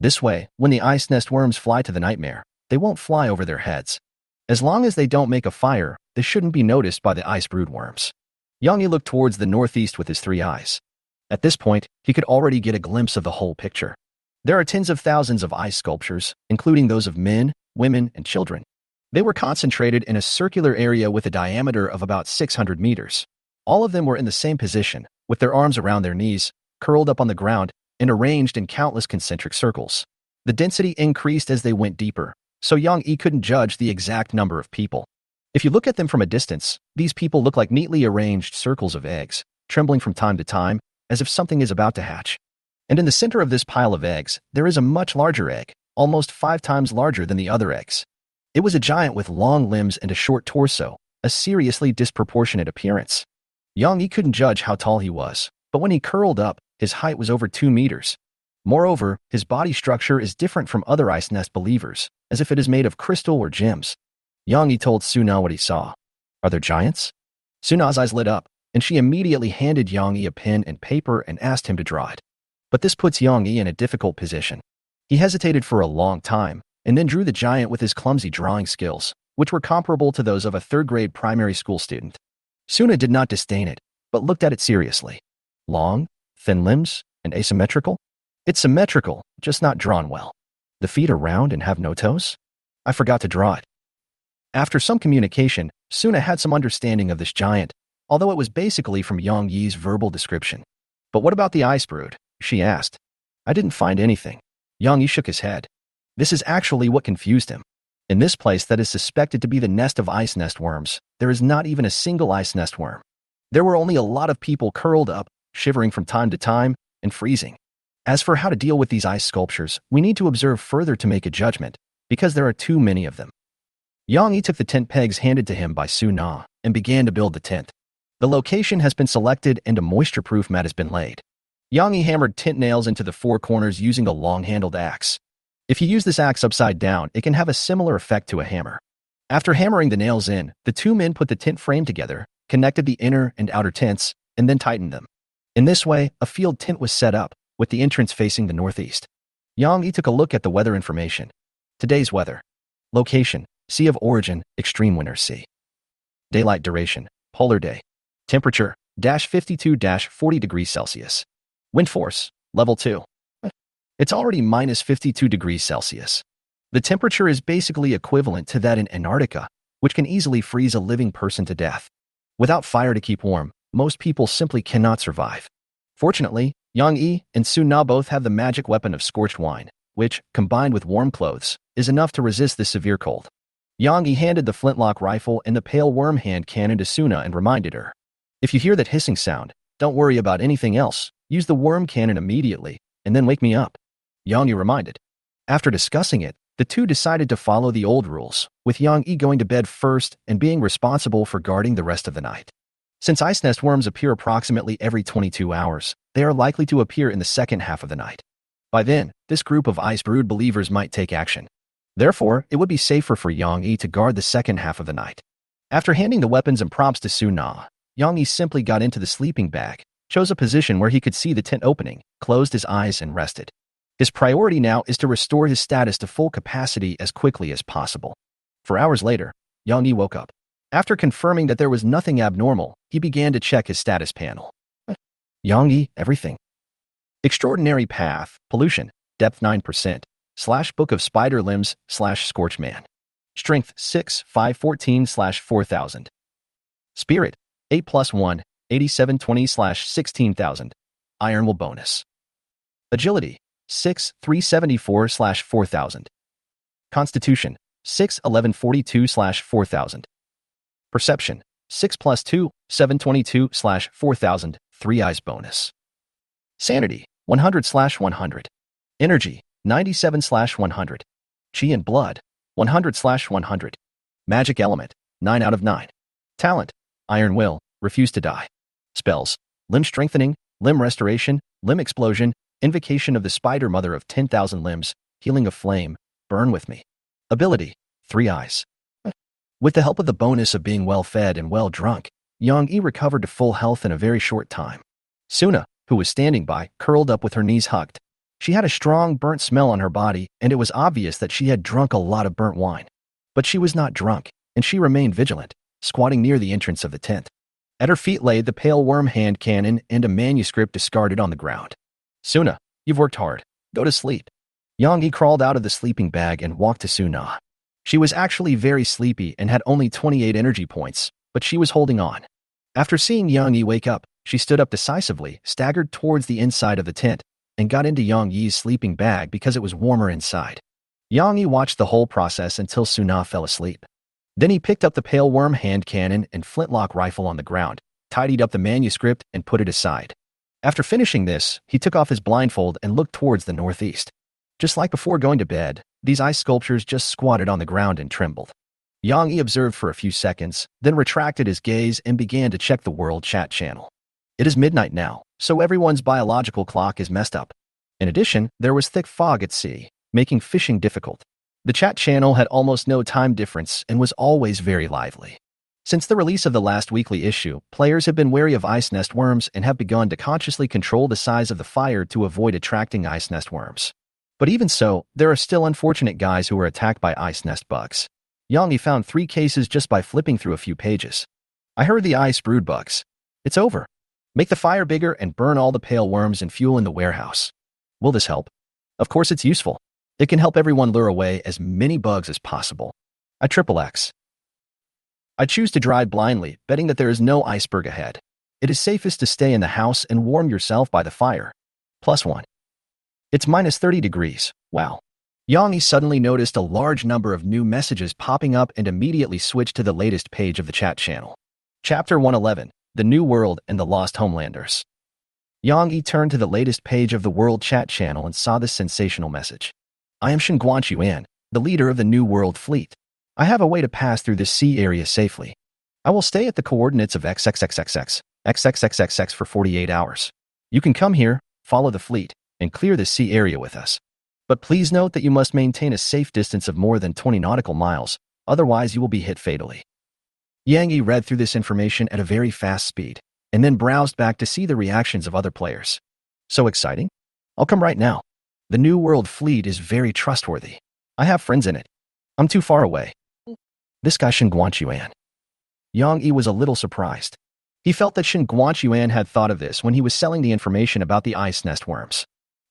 A: This way, when the ice nest worms fly to the nightmare, they won't fly over their heads. As long as they don't make a fire, they shouldn't be noticed by the ice brood worms. Yang Yi looked towards the northeast with his 3 eyes. At this point, he could already get a glimpse of the whole picture. There are tens of thousands of ice sculptures, including those of men, women, and children. They were concentrated in a circular area with a diameter of about 600 meters. All of them were in the same position, with their arms around their knees, curled up on the ground, and arranged in countless concentric circles. The density increased as they went deeper, so Yang Yi couldn't judge the exact number of people. If you look at them from a distance, these people look like neatly arranged circles of eggs, trembling from time to time, as if something is about to hatch. And in the center of this pile of eggs, there is a much larger egg, almost 5 times larger than the other eggs. It was a giant with long limbs and a short torso, a seriously disproportionate appearance. Yang Yi couldn't judge how tall he was, but when he curled up, his height was over 2 meters. Moreover, his body structure is different from other ice nest believers, as if it is made of crystal or gems. Yang Yi told Suna what he saw. Are there giants? Suna's eyes lit up, and she immediately handed Yang Yi a pen and paper and asked him to draw it. But this puts Yang Yi in a difficult position. He hesitated for a long time, and then drew the giant with his clumsy drawing skills, which were comparable to those of a third-grade primary school student. Suna did not disdain it, but looked at it seriously. Long, thin limbs, and asymmetrical? It's symmetrical, just not drawn well. The feet are round and have no toes? I forgot to draw it. After some communication, Suna had some understanding of this giant, although it was basically from Yang Yi's verbal description. But what about the ice brood? She asked. I didn't find anything. Yang Yi shook his head. This is actually what confused him. In this place that is suspected to be the nest of ice nest worms, there is not even a single ice nest worm. There were only a lot of people curled up, shivering from time to time, and freezing. As for how to deal with these ice sculptures, we need to observe further to make a judgment, because there are too many of them. Yang Yi took the tent pegs handed to him by Suna and began to build the tent. The location has been selected and a moisture-proof mat has been laid. Yang Yi hammered tent nails into the 4 corners using a long-handled axe. If you use this axe upside down, it can have a similar effect to a hammer. After hammering the nails in, the 2 men put the tent frame together, connected the inner and outer tents, and then tightened them. In this way, a field tent was set up, with the entrance facing the northeast. Yang Yi took a look at the weather information. Today's weather. Location, Sea of Origin, extreme winter sea. Daylight duration, polar day. Temperature, -52-40 degrees Celsius. Wind force, level 2. It's already -52 degrees Celsius. The temperature is basically equivalent to that in Antarctica, which can easily freeze a living person to death. Without fire to keep warm, most people simply cannot survive. Fortunately, Yang Yi and Suna both have the magic weapon of scorched wine, which, combined with warm clothes, is enough to resist this severe cold. Yang Yi handed the flintlock rifle and the pale worm hand cannon to Suna and reminded her. If you hear that hissing sound, don't worry about anything else. Use the worm cannon immediately, and then wake me up. Yang Yi reminded. After discussing it, the two decided to follow the old rules, with Yang Yi going to bed first and being responsible for guarding the rest of the night. Since ice nest worms appear approximately every 22 hours, they are likely to appear in the second half of the night. By then, this group of ice brood believers might take action. Therefore, it would be safer for Yang Yi to guard the second half of the night. After handing the weapons and props to Suna, Yang Yi simply got into the sleeping bag, chose a position where he could see the tent opening, closed his eyes and rested. His priority now is to restore his status to full capacity as quickly as possible. 4 hours later, Yang Yi woke up. After confirming that there was nothing abnormal, he began to check his status panel. Yang Yi, everything. Extraordinary path, pollution, depth 9%, /book of spider limbs, /scorch man. Strength 6, 514 /4000. Spirit, 8+1, 8720 /16,000. Iron will bonus. Agility, 6, 374 /4000. Constitution, 6, 1142 /4000. Perception, 6+2, 722 /4000, 3 eyes bonus. Sanity, 100/100. Energy, 97/100. Chi and blood, 100/100. Magic element, 9 out of 9. Talent, iron will, refuse to die. Spells, limb strengthening, limb restoration, limb explosion, invocation of the spider mother of 10,000 limbs, healing of flame, burn with me. Ability, 3 eyes. With the help of the bonus of being well fed and well drunk, Yang Yi recovered to full health in a very short time. Suna, who was standing by, curled up with her knees hugged. She had a strong burnt smell on her body, and it was obvious that she had drunk a lot of burnt wine. But she was not drunk, and she remained vigilant, squatting near the entrance of the tent. At her feet lay the pale worm hand cannon and a manuscript discarded on the ground. Suna, you've worked hard. Go to sleep. Yang Yi crawled out of the sleeping bag and walked to Suna. She was actually very sleepy and had only 28 energy points, but she was holding on. After seeing Yang Yi wake up, she stood up decisively, staggered towards the inside of the tent, and got into Yang Yi's sleeping bag because it was warmer inside. Yang Yi watched the whole process until Suna fell asleep. Then he picked up the pale worm hand cannon and flintlock rifle on the ground, tidied up the manuscript, and put it aside. After finishing this, he took off his blindfold and looked towards the northeast. Just like before going to bed, these ice sculptures just squatted on the ground and trembled. Yang Yi observed for a few seconds, then retracted his gaze and began to check the world chat channel. It is midnight now, so everyone's biological clock is messed up. In addition, there was thick fog at sea, making fishing difficult. The chat channel had almost no time difference and was always very lively. Since the release of the last weekly issue, players have been wary of ice nest worms and have begun to consciously control the size of the fire to avoid attracting ice nest worms. But even so, there are still unfortunate guys who are attacked by ice nest bugs. Yang Yi found 3 cases just by flipping through a few pages. I heard the ice brood bugs. It's over. Make the fire bigger and burn all the pale worms and fuel in the warehouse. Will this help? Of course it's useful. It can help everyone lure away as many bugs as possible. XXX. I choose to drive blindly, betting that there is no iceberg ahead. It is safest to stay in the house and warm yourself by the fire. +1. It's -30 degrees. Wow. Yang Yi suddenly noticed a large number of new messages popping up and immediately switched to the latest page of the chat channel. Chapter 111, The New World and the Lost Homelanders. Yang Yi turned to the latest page of the world chat channel and saw this sensational message. I am Shen Guanchuan, the leader of the New World Fleet. I have a way to pass through this sea area safely. I will stay at the coordinates of XXXXX for 48 hours. You can come here, follow the fleet, and clear the sea area with us. But please note that you must maintain a safe distance of more than 20 nautical miles, otherwise you will be hit fatally. Yang Yi read through this information at a very fast speed, and then browsed back to see the reactions of other players. So exciting? I'll come right now. The New World Fleet is very trustworthy. I have friends in it. I'm too far away. This guy Shen Guanchuan. Yang Yi was a little surprised. He felt that Shen Guanchuan had thought of this when he was selling the information about the ice nest worms.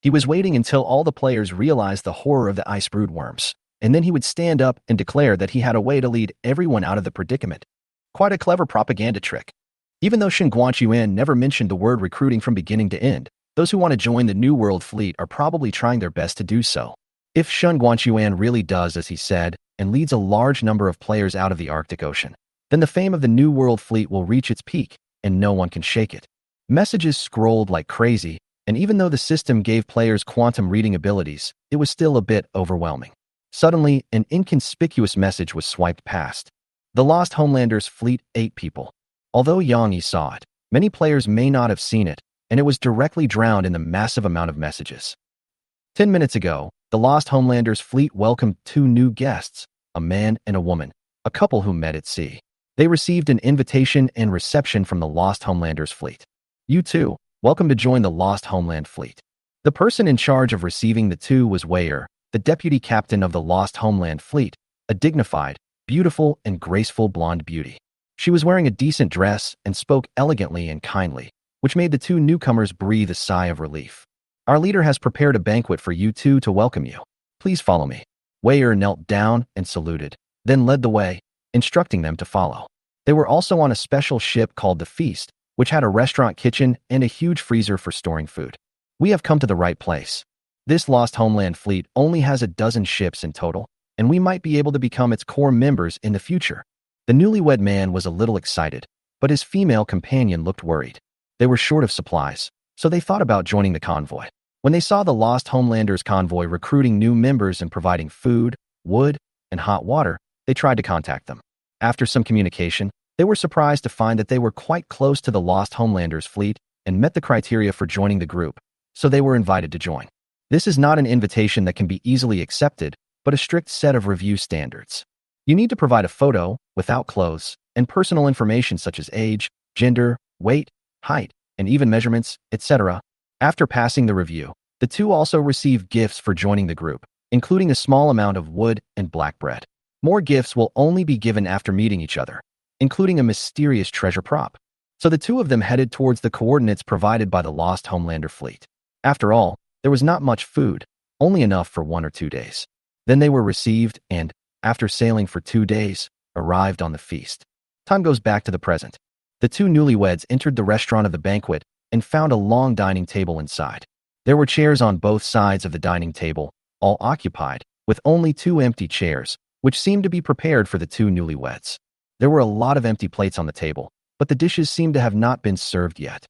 A: He was waiting until all the players realized the horror of the ice brood worms, and then he would stand up and declare that he had a way to lead everyone out of the predicament. Quite a clever propaganda trick. Even though Shen Guanchuan never mentioned the word recruiting from beginning to end, those who want to join the New World Fleet are probably trying their best to do so. If Shen Guanchuan really does as he said, and leads a large number of players out of the Arctic Ocean, then the fame of the New World Fleet will reach its peak, and no one can shake it. Messages scrolled like crazy, and even though the system gave players quantum reading abilities, it was still a bit overwhelming. Suddenly, an inconspicuous message was swiped past. The Lost Homelanders Fleet 8 people. Although Yang Yi saw it, many players may not have seen it, and it was directly drowned in the massive amount of messages. 10 minutes ago, the Lost Homelanders Fleet welcomed 2 new guests, a man and a woman, a couple who met at sea. They received an invitation and reception from the Lost Homelanders Fleet. You too. Welcome to join the Lost Homeland Fleet. The person in charge of receiving the 2 was Weyer, the deputy captain of the Lost Homeland Fleet, a dignified, beautiful, and graceful blonde beauty. She was wearing a decent dress and spoke elegantly and kindly, which made the 2 newcomers breathe a sigh of relief. Our leader has prepared a banquet for you 2 to welcome you. Please follow me. Weyer knelt down and saluted, then led the way, instructing them to follow. They were also on a special ship called the Feast, which had a restaurant kitchen and a huge freezer for storing food. We have come to the right place. This Lost Homeland Fleet only has a dozen ships in total, and we might be able to become its core members in the future. The newlywed man was a little excited, but his female companion looked worried. They were short of supplies, so they thought about joining the convoy. When they saw the Lost Homelanders convoy recruiting new members and providing food, wood, and hot water, they tried to contact them. After some communication, they were surprised to find that they were quite close to the Lost Homelanders Fleet and met the criteria for joining the group, so they were invited to join. This is not an invitation that can be easily accepted, but a strict set of review standards. You need to provide a photo, without clothes, and personal information such as age, gender, weight, height, and even measurements, etc. After passing the review, the 2 also received gifts for joining the group, including a small amount of wood and black bread. More gifts will only be given after meeting each other, including a mysterious treasure prop. So the 2 of them headed towards the coordinates provided by the Lost Homelander Fleet. After all, there was not much food, only enough for 1 or 2 days. Then they were received and, after sailing for 2 days, arrived on the Feast. Time goes back to the present. The two newlyweds entered the restaurant of the banquet and found a long dining table inside. There were chairs on both sides of the dining table, all occupied, with only two empty chairs, which seemed to be prepared for the two newlyweds. There were a lot of empty plates on the table, but the dishes seemed to have not been served yet.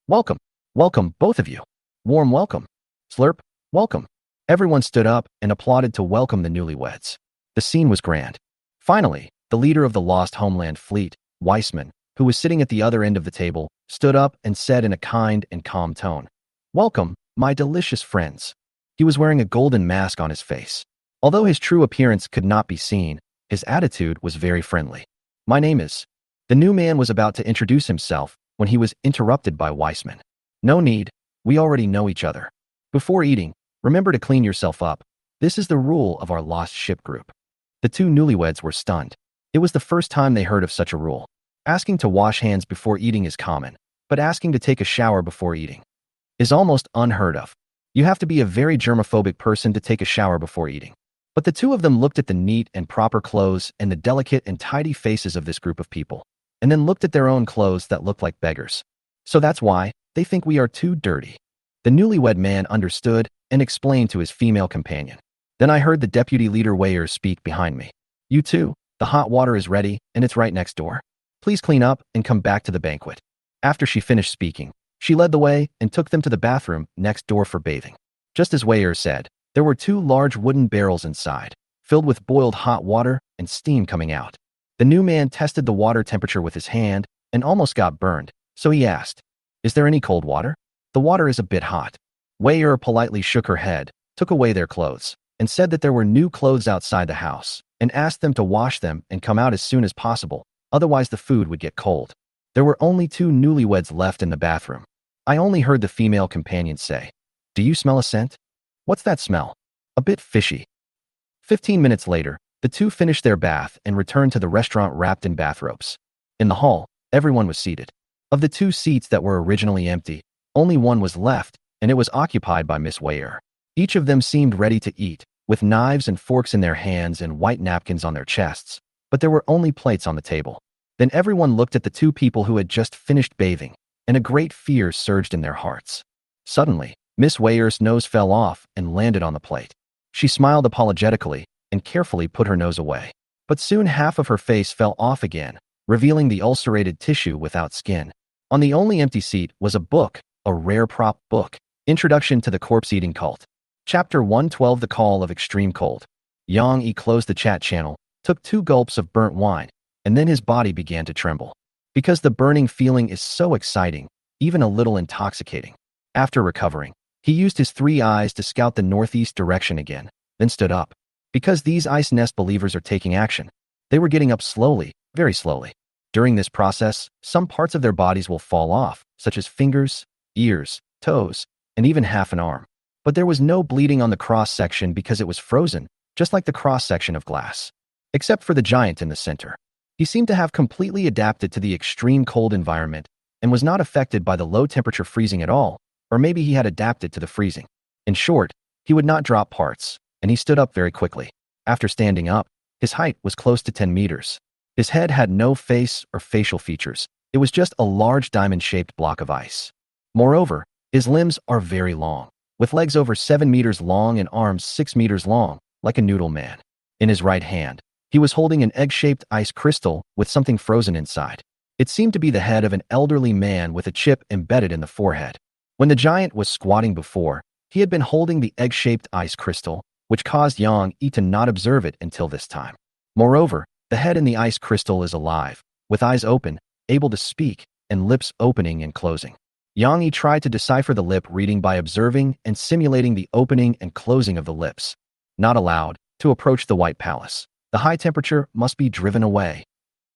A: Welcome, welcome, both of you. Warm welcome. Slurp, welcome. Everyone stood up and applauded to welcome the newlyweds. The scene was grand. Finally, the leader of the Lost Homeland Fleet, Weissman, who was sitting at the other end of the table, stood up and said in a kind and calm tone, "Welcome, my delicious friends." He was wearing a golden mask on his face. Although his true appearance could not be seen, his attitude was very friendly. "My name is..." The new man was about to introduce himself when he was interrupted by Weissman. "No need, we already know each other. Before eating, remember to clean yourself up. This is the rule of our lost ship group." The two newlyweds were stunned. It was the first time they heard of such a rule. Asking to wash hands before eating is common, but asking to take a shower before eating is almost unheard of. You have to be a very germophobic person to take a shower before eating. But the two of them looked at the neat and proper clothes and the delicate and tidy faces of this group of people, and then looked at their own clothes that looked like beggars. "So that's why they think we are too dirty." The newlywed man understood and explained to his female companion. Then I heard the deputy leader Weyer speak behind me. "You two, the hot water is ready and it's right next door. Please clean up and come back to the banquet." After she finished speaking, she led the way and took them to the bathroom next door for bathing. Just as Weyer said, there were two large wooden barrels inside, filled with boiled hot water and steam coming out. The new man tested the water temperature with his hand and almost got burned, so he asked, "Is there any cold water? The water is a bit hot." Weyer politely shook her head, took away their clothes, and said that there were new clothes outside the house, and asked them to wash them and come out as soon as possible, otherwise the food would get cold. There were only two newlyweds left in the bathroom. I only heard the female companion say, "Do you smell a scent? What's that smell? A bit fishy." 15 minutes later, the two finished their bath and returned to the restaurant wrapped in bathrobes. In the hall, everyone was seated. Of the two seats that were originally empty, only one was left, and it was occupied by Miss Weyer. Each of them seemed ready to eat, with knives and forks in their hands and white napkins on their chests, but there were only plates on the table. Then everyone looked at the two people who had just finished bathing, and a great fear surged in their hearts. Suddenly, Miss Weyer's nose fell off and landed on the plate. She smiled apologetically and carefully put her nose away. But soon half of her face fell off again, revealing the ulcerated tissue without skin. On the only empty seat was a book, a rare prop book, Introduction to the Corpse-Eating Cult. Chapter 112, The Call of Extreme Cold. Yang Yi closed the chat channel, took 2 gulps of burnt wine, and then his body began to tremble. Because the burning feeling is so exciting, even a little intoxicating. After recovering, he used his 3 eyes to scout the northeast direction again, then stood up. Because these ice nest believers are taking action, they were getting up slowly, very slowly. During this process, some parts of their bodies will fall off, such as fingers, ears, toes, and even half an arm. But there was no bleeding on the cross-section because it was frozen, just like the cross-section of glass. Except for the giant in the center. He seemed to have completely adapted to the extreme cold environment and was not affected by the low-temperature freezing at all, or maybe he had adapted to the freezing. In short, he would not drop parts, and he stood up very quickly. After standing up, his height was close to 10 meters. His head had no face or facial features. It was just a large diamond-shaped block of ice. Moreover, his limbs are very long, with legs over 7 meters long and arms 6 meters long, like a noodle man. In his right hand, he was holding an egg-shaped ice crystal with something frozen inside. It seemed to be the head of an elderly man with a chip embedded in the forehead. When the giant was squatting before, he had been holding the egg-shaped ice crystal, which caused Yang Yi to not observe it until this time. Moreover, the head in the ice crystal is alive, with eyes open, able to speak, and lips opening and closing. Yang Yi tried to decipher the lip reading by observing and simulating the opening and closing of the lips. Not allowed to approach the White Palace. The high temperature must be driven away.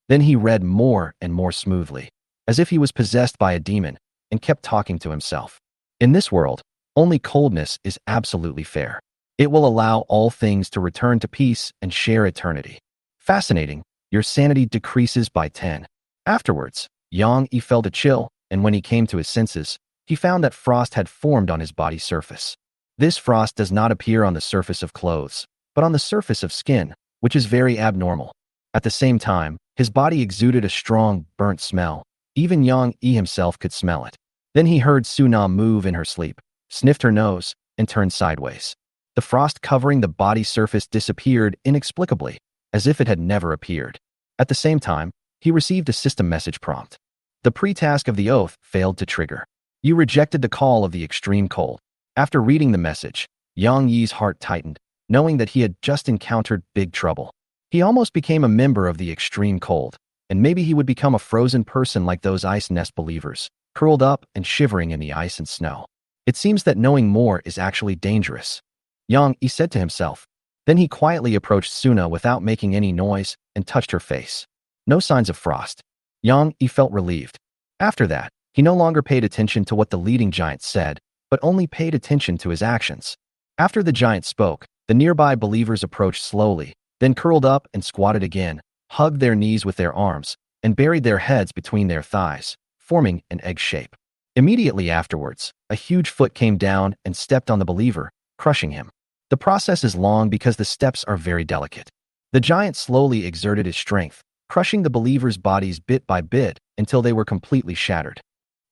A: Then he read more and more smoothly, as if he was possessed by a demon, and kept talking to himself. In this world, only coldness is absolutely fair. It will allow all things to return to peace and share eternity. Fascinating, your sanity decreases by 10. Afterwards, Yang Yi felt a chill, and when he came to his senses, he found that frost had formed on his body's surface. This frost does not appear on the surface of clothes, but on the surface of skin, which is very abnormal. At the same time, his body exuded a strong, burnt smell, Even Yang Yi himself could smell it. Then he heard Suna move in her sleep, sniffed her nose, and turned sideways. The frost covering the body surface disappeared inexplicably, as if it had never appeared. At the same time, he received a system message prompt. The pre-task of the oath failed to trigger. You rejected the call of the extreme cold. After reading the message, Yang Yi's heart tightened, knowing that he had just encountered big trouble. He almost became a member of the extreme cold, and maybe he would become a frozen person like those ice nest believers, curled up and shivering in the ice and snow. It seems that knowing more is actually dangerous, Yang Yi said to himself. Then he quietly approached Suna without making any noise and touched her face. No signs of frost. Yang Yi felt relieved. After that, he no longer paid attention to what the leading giant said, but only paid attention to his actions. After the giant spoke, the nearby believers approached slowly, then curled up and squatted again, hugged their knees with their arms, and buried their heads between their thighs, forming an egg shape. Immediately afterwards, a huge foot came down and stepped on the believer, crushing him. The process is long because the steps are very delicate. The giant slowly exerted his strength, crushing the believers' bodies bit by bit until they were completely shattered.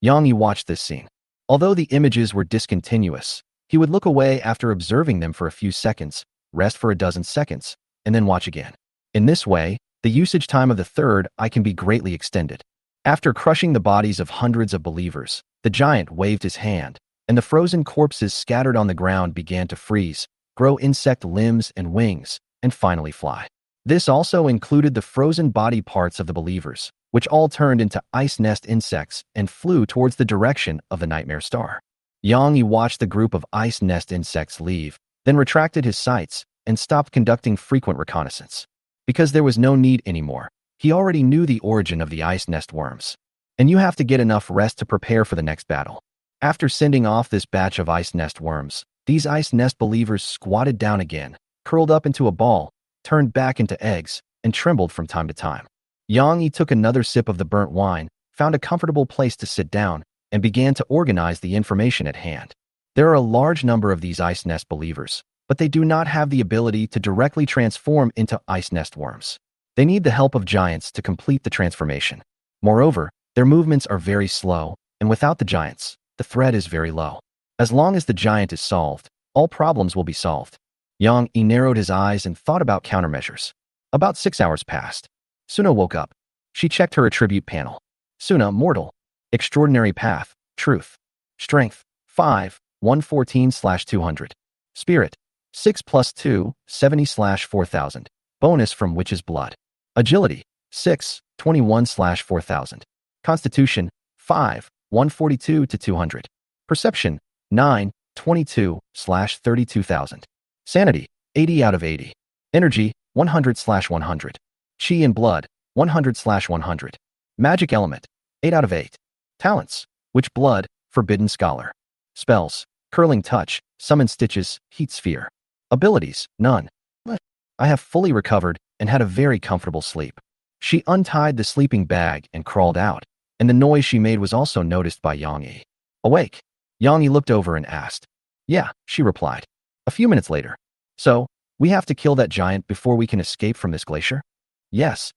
A: Yang Yi watched this scene. Although the images were discontinuous, he would look away after observing them for a few seconds, rest for a dozen seconds, and then watch again. In this way, the usage time of the third eye can be greatly extended. After crushing the bodies of hundreds of believers, the giant waved his hand, and the frozen corpses scattered on the ground began to freeze, grow insect limbs and wings, and finally fly. This also included the frozen body parts of the believers, which all turned into ice nest insects and flew towards the direction of the nightmare star. Yang Yi watched the group of ice nest insects leave, then retracted his sights and stopped conducting frequent reconnaissance. Because there was no need anymore, he already knew the origin of the ice nest worms. And you have to get enough rest to prepare for the next battle. After sending off this batch of ice nest worms, these ice nest believers squatted down again, curled up into a ball, turned back into eggs, and trembled from time to time. Yang Yi took another sip of the burnt wine, found a comfortable place to sit down, and began to organize the information at hand. There are a large number of these ice nest believers, but they do not have the ability to directly transform into ice nest worms. They need the help of giants to complete the transformation. Moreover, their movements are very slow, and without the giants, the threat is very low. As long as the giant is solved, all problems will be solved. Yang Yi narrowed his eyes and thought about countermeasures. About 6 hours passed. Suna woke up. She checked her attribute panel. Suna, mortal. Extraordinary path, truth. Strength, 5, 114/200. Spirit, 6 + 2, 70/4000. Bonus from witch's blood. Agility, 6, 21/4000. Constitution, 5, 142/200. Perception, 9, 22/32,000. Sanity, 80 out of 80. Energy, 100/100. Chi and blood, 100/100. Magic element, 8 out of 8. Talents, witch blood, forbidden scholar. Spells, curling touch, summon stitches, heat sphere. Abilities, none. I have fully recovered and had a very comfortable sleep. She untied the sleeping bag and crawled out, and the noise she made was also noticed by Yang Yi. Awake. Yang Yi looked over and asked. Yeah, she replied. A few minutes later. So, we have to kill that giant before we can escape from this glacier? Yes,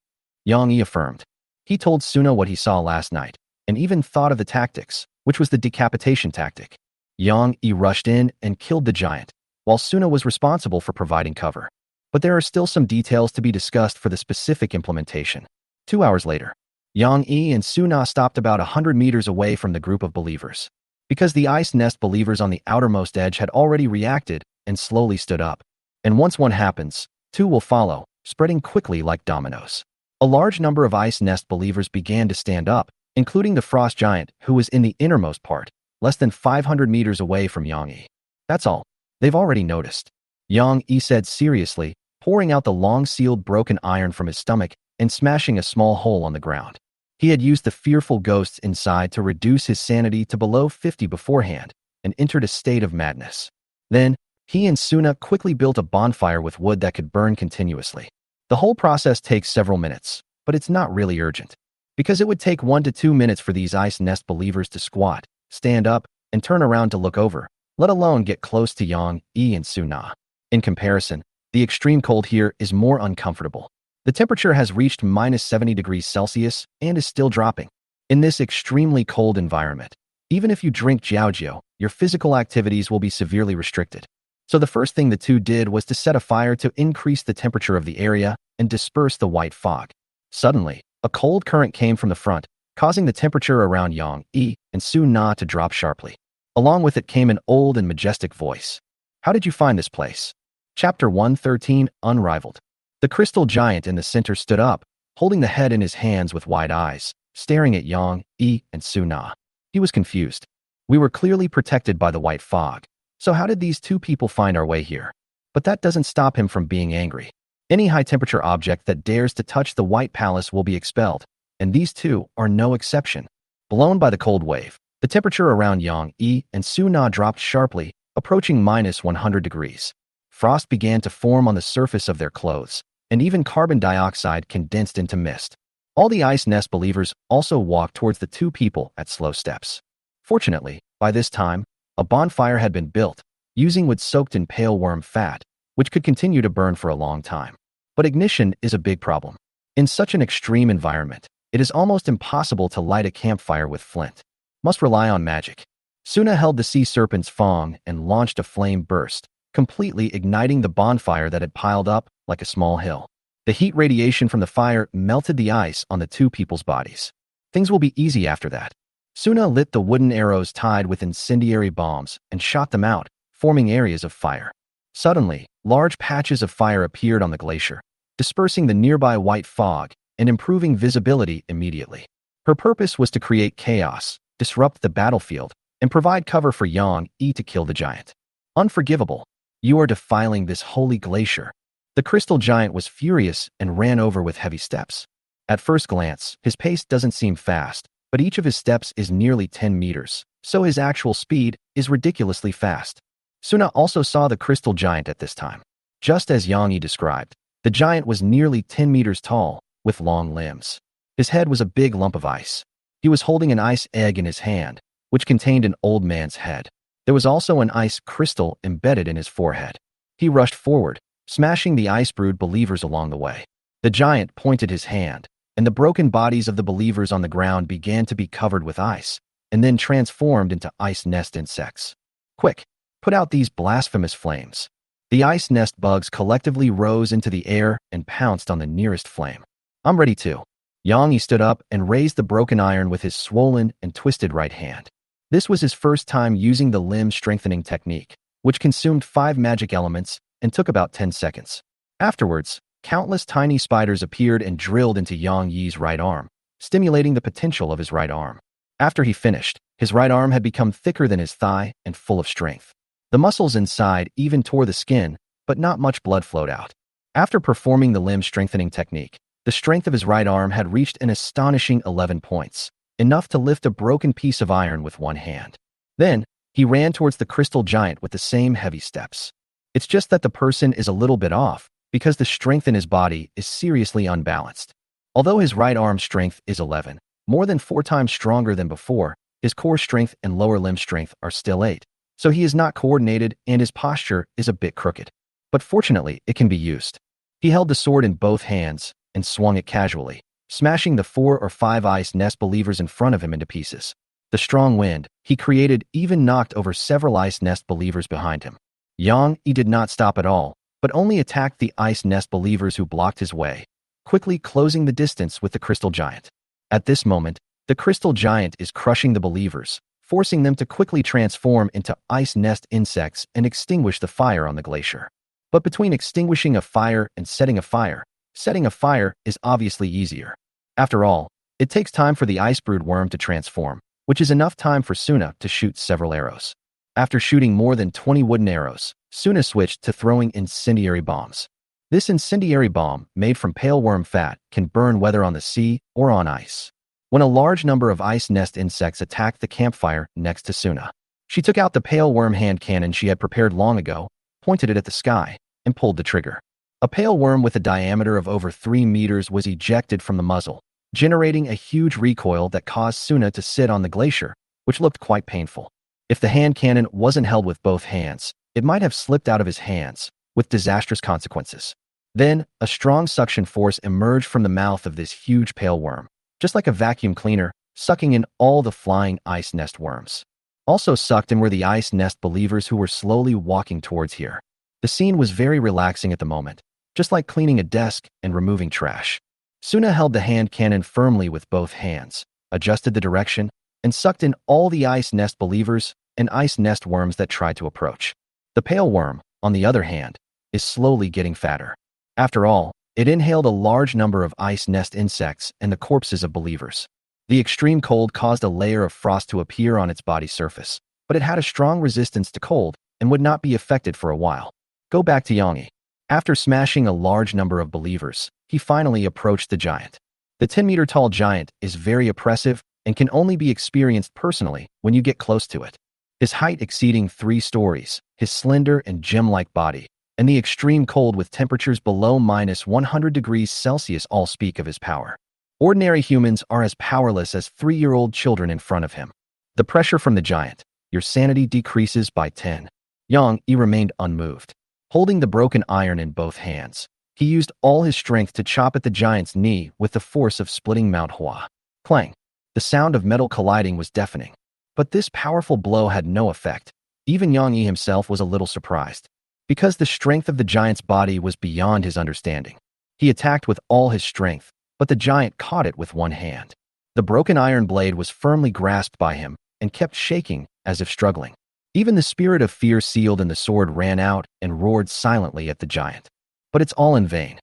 A: Yang Yi affirmed. He told Suna what he saw last night, and even thought of the tactics, which was the decapitation tactic. Yang Yi rushed in and killed the giant, while Suna was responsible for providing cover. But there are still some details to be discussed for the specific implementation. 2 hours later, Yang Yi and Suna stopped about 100 meters away from the group of believers. Because the ice nest believers on the outermost edge had already reacted and slowly stood up. And once one happens, two will follow, spreading quickly like dominoes. A large number of ice nest believers began to stand up, including the frost giant, who was in the innermost part, less than 500 meters away from Yang Yi. That's all. They've already noticed. Yang Yi said seriously, pouring out the long-sealed broken iron from his stomach and smashing a small hole on the ground. He had used the fearful ghosts inside to reduce his sanity to below 50 beforehand and entered a state of madness. Then, he and Suna quickly built a bonfire with wood that could burn continuously. The whole process takes several minutes, but it's not really urgent, because it would take 1 to 2 minutes for these ice nest believers to squat, stand up, and turn around to look over, let alone get close to Yang Yi and Suna. In comparison, the extreme cold here is more uncomfortable. The temperature has reached -70 degrees Celsius and is still dropping. In this extremely cold environment, even if you drink jiaojiao, your physical activities will be severely restricted. So the first thing the two did was to set a fire to increase the temperature of the area and disperse the white fog. Suddenly, a cold current came from the front, causing the temperature around Yang Yi and Su Na to drop sharply. Along with it came an old and majestic voice. How did you find this place? Chapter 113, Unrivaled. The crystal giant in the center stood up, holding the head in his hands with wide eyes, staring at Yang Yi and Su Na. He was confused. We were clearly protected by the white fog. So how did these two people find our way here? But that doesn't stop him from being angry. Any high-temperature object that dares to touch the White Palace will be expelled, and these two are no exception. Blown by the cold wave, the temperature around Yang Yi and Su Na dropped sharply, approaching -100 degrees. Frost began to form on the surface of their clothes, and even carbon dioxide condensed into mist. All the ice nest believers also walked towards the two people at slow steps. Fortunately, by this time, a bonfire had been built, using wood soaked in pale worm fat, which could continue to burn for a long time. But ignition is a big problem. In such an extreme environment, it is almost impossible to light a campfire with flint. Must rely on magic. Suna held the sea serpent's fang and launched a flame burst, completely igniting the bonfire that had piled up like a small hill. The heat radiation from the fire melted the ice on the two people's bodies. Things will be easy after that. Suna lit the wooden arrows tied with incendiary bombs and shot them out, forming areas of fire. Suddenly, large patches of fire appeared on the glacier, dispersing the nearby white fog and improving visibility immediately. Her purpose was to create chaos, disrupt the battlefield, and provide cover for Yang Yi to kill the giant. Unforgivable. You are defiling this holy glacier. The crystal giant was furious and ran over with heavy steps. At first glance, his pace doesn't seem fast, but each of his steps is nearly 10 meters, so his actual speed is ridiculously fast. Suna also saw the crystal giant at this time. Just as Yang Yi described, the giant was nearly 10 meters tall, with long limbs. His head was a big lump of ice. He was holding an ice egg in his hand, which contained an old man's head. There was also an ice crystal embedded in his forehead. He rushed forward, smashing the ice-brewed believers along the way. The giant pointed his hand, and the broken bodies of the believers on the ground began to be covered with ice, and then transformed into ice nest insects. Quick, put out these blasphemous flames. The ice nest bugs collectively rose into the air and pounced on the nearest flame. I'm ready too. Yang Yi stood up and raised the broken iron with his swollen and twisted right hand. This was his first time using the limb strengthening technique, which consumed 5 magic elements and took about 10 seconds. Afterwards, countless tiny spiders appeared and drilled into Yang Yi's right arm, stimulating the potential of his right arm. After he finished, his right arm had become thicker than his thigh and full of strength. The muscles inside even tore the skin, but not much blood flowed out. After performing the limb strengthening technique, the strength of his right arm had reached an astonishing 11 points, enough to lift a broken piece of iron with one hand. Then, he ran towards the crystal giant with the same heavy steps. It's just that the person is a little bit off, because the strength in his body is seriously unbalanced. Although his right arm strength is 11, more than 4 times stronger than before, his core strength and lower limb strength are still 8, so he is not coordinated and his posture is a bit crooked. But fortunately, it can be used. He held the sword in both hands and swung it casually, smashing the 4 or 5 ice nest believers in front of him into pieces. The strong wind he created even knocked over several ice nest believers behind him. Yang Yi did not stop at all, but only attacked the ice nest believers who blocked his way, quickly closing the distance with the crystal giant. At this moment, the crystal giant is crushing the believers, forcing them to quickly transform into ice nest insects and extinguish the fire on the glacier. But between extinguishing a fire and setting a fire is obviously easier. After all, it takes time for the ice-brewed worm to transform, which is enough time for Suna to shoot several arrows. After shooting more than 20 wooden arrows, Suna switched to throwing incendiary bombs. This incendiary bomb, made from pale worm fat, can burn whether on the sea or on ice. When a large number of ice nest insects attacked the campfire next to Suna, she took out the pale worm hand cannon she had prepared long ago, pointed it at the sky, and pulled the trigger. A pale worm with a diameter of over 3 meters was ejected from the muzzle, generating a huge recoil that caused Suna to sit on the glacier, which looked quite painful. If the hand cannon wasn't held with both hands, it might have slipped out of his hands, with disastrous consequences. Then, a strong suction force emerged from the mouth of this huge pale worm. Just like a vacuum cleaner, sucking in all the flying ice nest worms. Also sucked in were the ice nest believers who were slowly walking towards here. The scene was very relaxing at the moment, just like cleaning a desk and removing trash. Suna held the hand cannon firmly with both hands, adjusted the direction, and sucked in all the ice nest believers and ice nest worms that tried to approach. The pale worm, on the other hand, is slowly getting fatter. After all, it inhaled a large number of ice nest insects and the corpses of believers. The extreme cold caused a layer of frost to appear on its body surface, but it had a strong resistance to cold and would not be affected for a while. Go back to Yangyi. After smashing a large number of believers, he finally approached the giant. The 10-meter-tall giant is very oppressive and can only be experienced personally when you get close to it. His height exceeding 3 stories, his slender and gem-like body, and the extreme cold with temperatures below -100 degrees Celsius all speak of his power. Ordinary humans are as powerless as 3-year-old children in front of him. The pressure from the giant, your sanity decreases by 10. Yangyi remained unmoved. Holding the broken iron in both hands, he used all his strength to chop at the giant's knee with the force of splitting manhwa. Clang! The sound of metal colliding was deafening. But this powerful blow had no effect. Even Yangyi himself was a little surprised, because the strength of the giant's body was beyond his understanding. He attacked with all his strength, but the giant caught it with one hand. The broken iron blade was firmly grasped by him and kept shaking as if struggling. Even the spirit of fear sealed in the sword ran out and roared silently at the giant. But it's all in vain.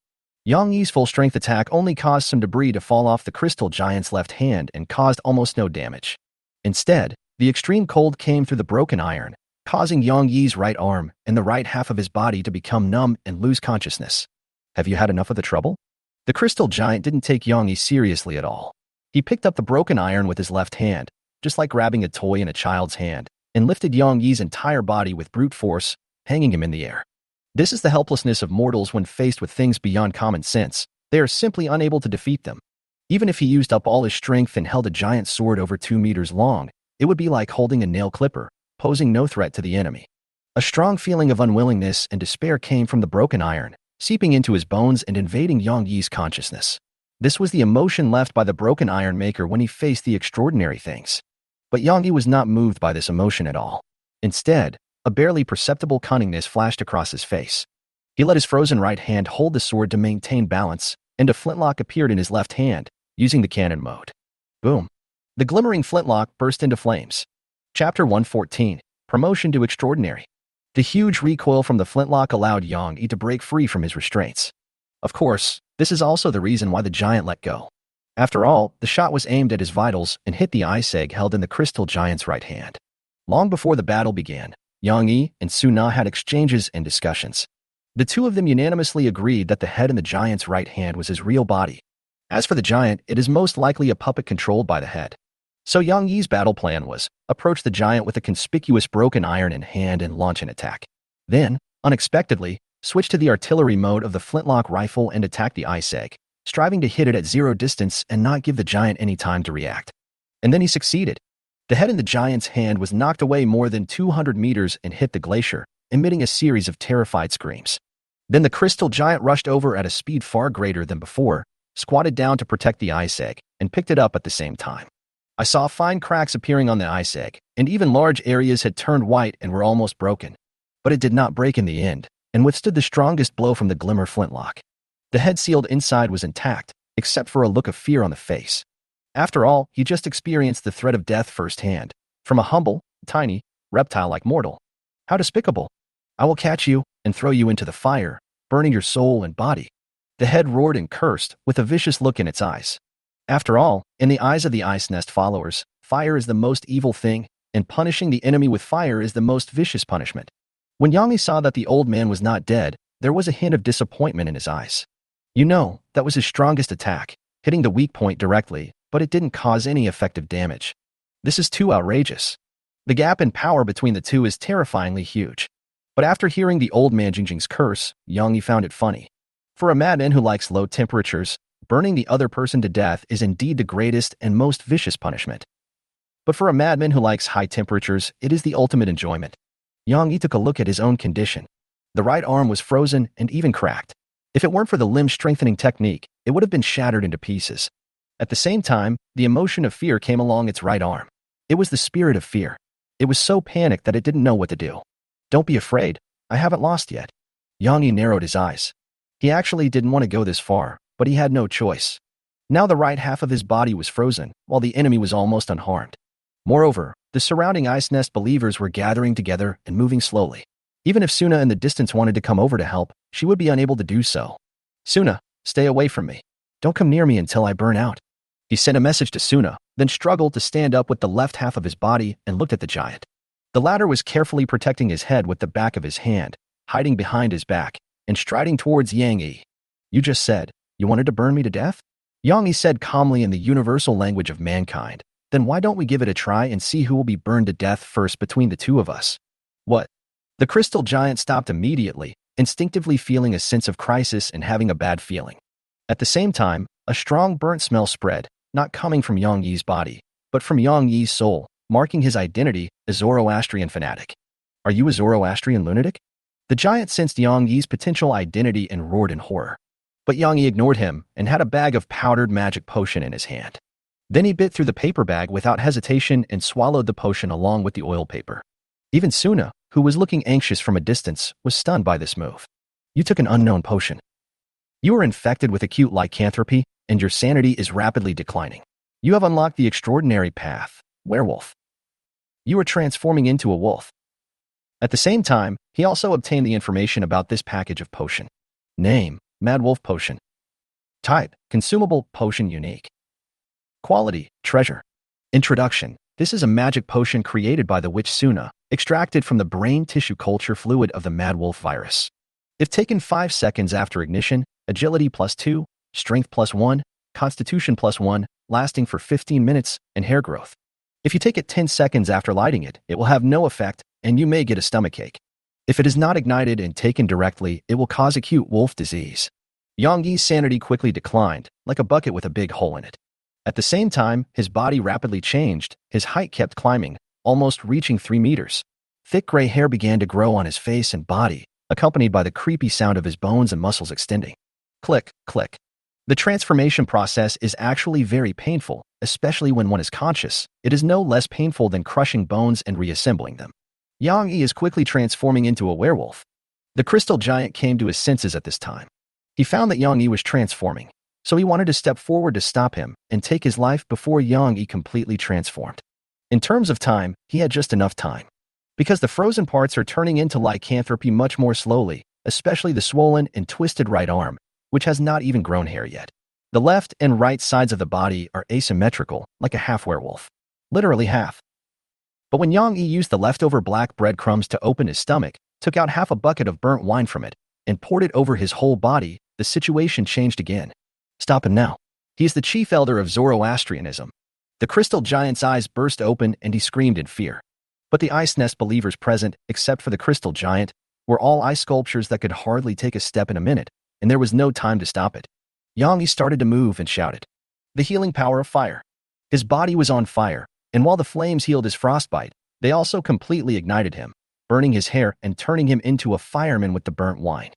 A: Yangyi's full-strength attack only caused some debris to fall off the crystal giant's left hand and caused almost no damage. Instead, the extreme cold came through the broken iron, causing Yangyi's right arm and the right half of his body to become numb and lose consciousness. Have you had enough of the trouble? The crystal giant didn't take Yangyi seriously at all. He picked up the broken iron with his left hand, just like grabbing a toy in a child's hand, and lifted Yangyi's entire body with brute force, hanging him in the air. This is the helplessness of mortals when faced with things beyond common sense. They are simply unable to defeat them. Even if he used up all his strength and held a giant sword over 2 meters long, it would be like holding a nail clipper, posing no threat to the enemy. A strong feeling of unwillingness and despair came from the broken iron, seeping into his bones and invading Yangyi's consciousness. This was the emotion left by the broken iron maker when he faced the extraordinary things. But Yangyi was not moved by this emotion at all. Instead, a barely perceptible cunningness flashed across his face. He let his frozen right hand hold the sword to maintain balance, and a flintlock appeared in his left hand, using the cannon mode. Boom! The glimmering flintlock burst into flames. Chapter 114, Promotion to Extraordinary. The huge recoil from the flintlock allowed Yangyi to break free from his restraints. Of course, this is also the reason why the giant let go. After all, the shot was aimed at his vitals and hit the ice egg held in the crystal giant's right hand. Long before the battle began, Yangyi and Suna had exchanges and discussions. The two of them unanimously agreed that the head in the giant's right hand was his real body. As for the giant, it is most likely a puppet controlled by the head. So Yangyi's battle plan was, approach the giant with a conspicuous broken iron in hand and launch an attack. Then, unexpectedly, switch to the artillery mode of the flintlock rifle and attack the ice egg, striving to hit it at 0 distance and not give the giant any time to react. And then he succeeded. The head in the giant's hand was knocked away more than 200 meters and hit the glacier, emitting a series of terrified screams. Then the crystal giant rushed over at a speed far greater than before, squatted down to protect the ice egg, and picked it up at the same time. I saw fine cracks appearing on the ice egg, and even large areas had turned white and were almost broken. But it did not break in the end, and withstood the strongest blow from the glimmer flintlock. The head sealed inside was intact, except for a look of fear on the face. After all, he just experienced the threat of death firsthand, from a humble, tiny, reptile-like mortal. How despicable! I will catch you and throw you into the fire, burning your soul and body. The head roared and cursed, with a vicious look in its eyes. After all, in the eyes of the Ice Nest followers, fire is the most evil thing, and punishing the enemy with fire is the most vicious punishment. When Yangyi saw that the old man was not dead, there was a hint of disappointment in his eyes. You know, that was his strongest attack, hitting the weak point directly, but it didn't cause any effective damage. This is too outrageous. The gap in power between the two is terrifyingly huge. But after hearing the old man Jingjing's curse, Yangyi found it funny. For a madman who likes low temperatures, burning the other person to death is indeed the greatest and most vicious punishment. But for a madman who likes high temperatures, it is the ultimate enjoyment. Yangyi took a look at his own condition. The right arm was frozen and even cracked. If it weren't for the limb-strengthening technique, it would have been shattered into pieces. At the same time, the emotion of fear came along its right arm. It was the spirit of fear. It was so panicked that it didn't know what to do. Don't be afraid. I haven't lost yet. Yang Yi narrowed his eyes. He actually didn't want to go this far, but he had no choice. Now the right half of his body was frozen, while the enemy was almost unharmed. Moreover, the surrounding ice nest believers were gathering together and moving slowly. Even if Suna in the distance wanted to come over to help, she would be unable to do so. Suna, stay away from me. Don't come near me until I burn out. He sent a message to Suna, then struggled to stand up with the left half of his body and looked at the giant. The latter was carefully protecting his head with the back of his hand, hiding behind his back, and striding towards Yang Yi. You just said, you wanted to burn me to death? Yang Yi said calmly in the universal language of mankind. Then why don't we give it a try and see who will be burned to death first between the two of us? What? The crystal giant stopped immediately, instinctively feeling a sense of crisis and having a bad feeling. At the same time, a strong burnt smell spread, not coming from Yang Yi's body, but from Yang Yi's soul, marking his identity as Zoroastrian fanatic. Are you a Zoroastrian lunatic? The giant sensed Yang Yi's potential identity and roared in horror. But Yang Yi ignored him and had a bag of powdered magic potion in his hand. Then he bit through the paper bag without hesitation and swallowed the potion along with the oil paper. Even Suna, who was looking anxious from a distance, was stunned by this move. You took an unknown potion. You are infected with acute lycanthropy, and your sanity is rapidly declining. You have unlocked the extraordinary path, werewolf. You are transforming into a wolf. At the same time, he also obtained the information about this package of potion. Name, Mad Wolf Potion. Type, consumable potion unique. Quality, treasure. Introduction. This is a magic potion created by the witch Suna, extracted from the brain tissue culture fluid of the Mad Wolf virus. If taken 5 seconds after ignition, agility +2, strength +1, constitution +1, lasting for 15 minutes, and hair growth. If you take it 10 seconds after lighting it, it will have no effect, and you may get a stomachache. If it is not ignited and taken directly, it will cause acute wolf disease. Yang Yi's sanity quickly declined, like a bucket with a big hole in it. At the same time, his body rapidly changed, his height kept climbing, almost reaching 3 meters. Thick gray hair began to grow on his face and body, accompanied by the creepy sound of his bones and muscles extending. Click, click. The transformation process is actually very painful, especially when one is conscious. It is no less painful than crushing bones and reassembling them. Yang Yi is quickly transforming into a werewolf. The crystal giant came to his senses at this time. He found that Yang Yi was transforming, so he wanted to step forward to stop him and take his life before Yang Yi completely transformed. In terms of time, he had just enough time. Because the frozen parts are turning into lycanthropy much more slowly, especially the swollen and twisted right arm, which has not even grown hair yet. The left and right sides of the body are asymmetrical, like a half-werewolf. Literally half. But when Yang Yi used the leftover black breadcrumbs to open his stomach, took out half a bucket of burnt wine from it, and poured it over his whole body, the situation changed again. Stop him now. He is the chief elder of Zoroastrianism. The crystal giant's eyes burst open and he screamed in fear. But the ice nest believers present, except for the crystal giant, were all ice sculptures that could hardly take a step in a minute, and there was no time to stop it. Yang Yi started to move and shouted. The healing power of fire. His body was on fire, and while the flames healed his frostbite, they also completely ignited him, burning his hair and turning him into a fireman with the burnt wine.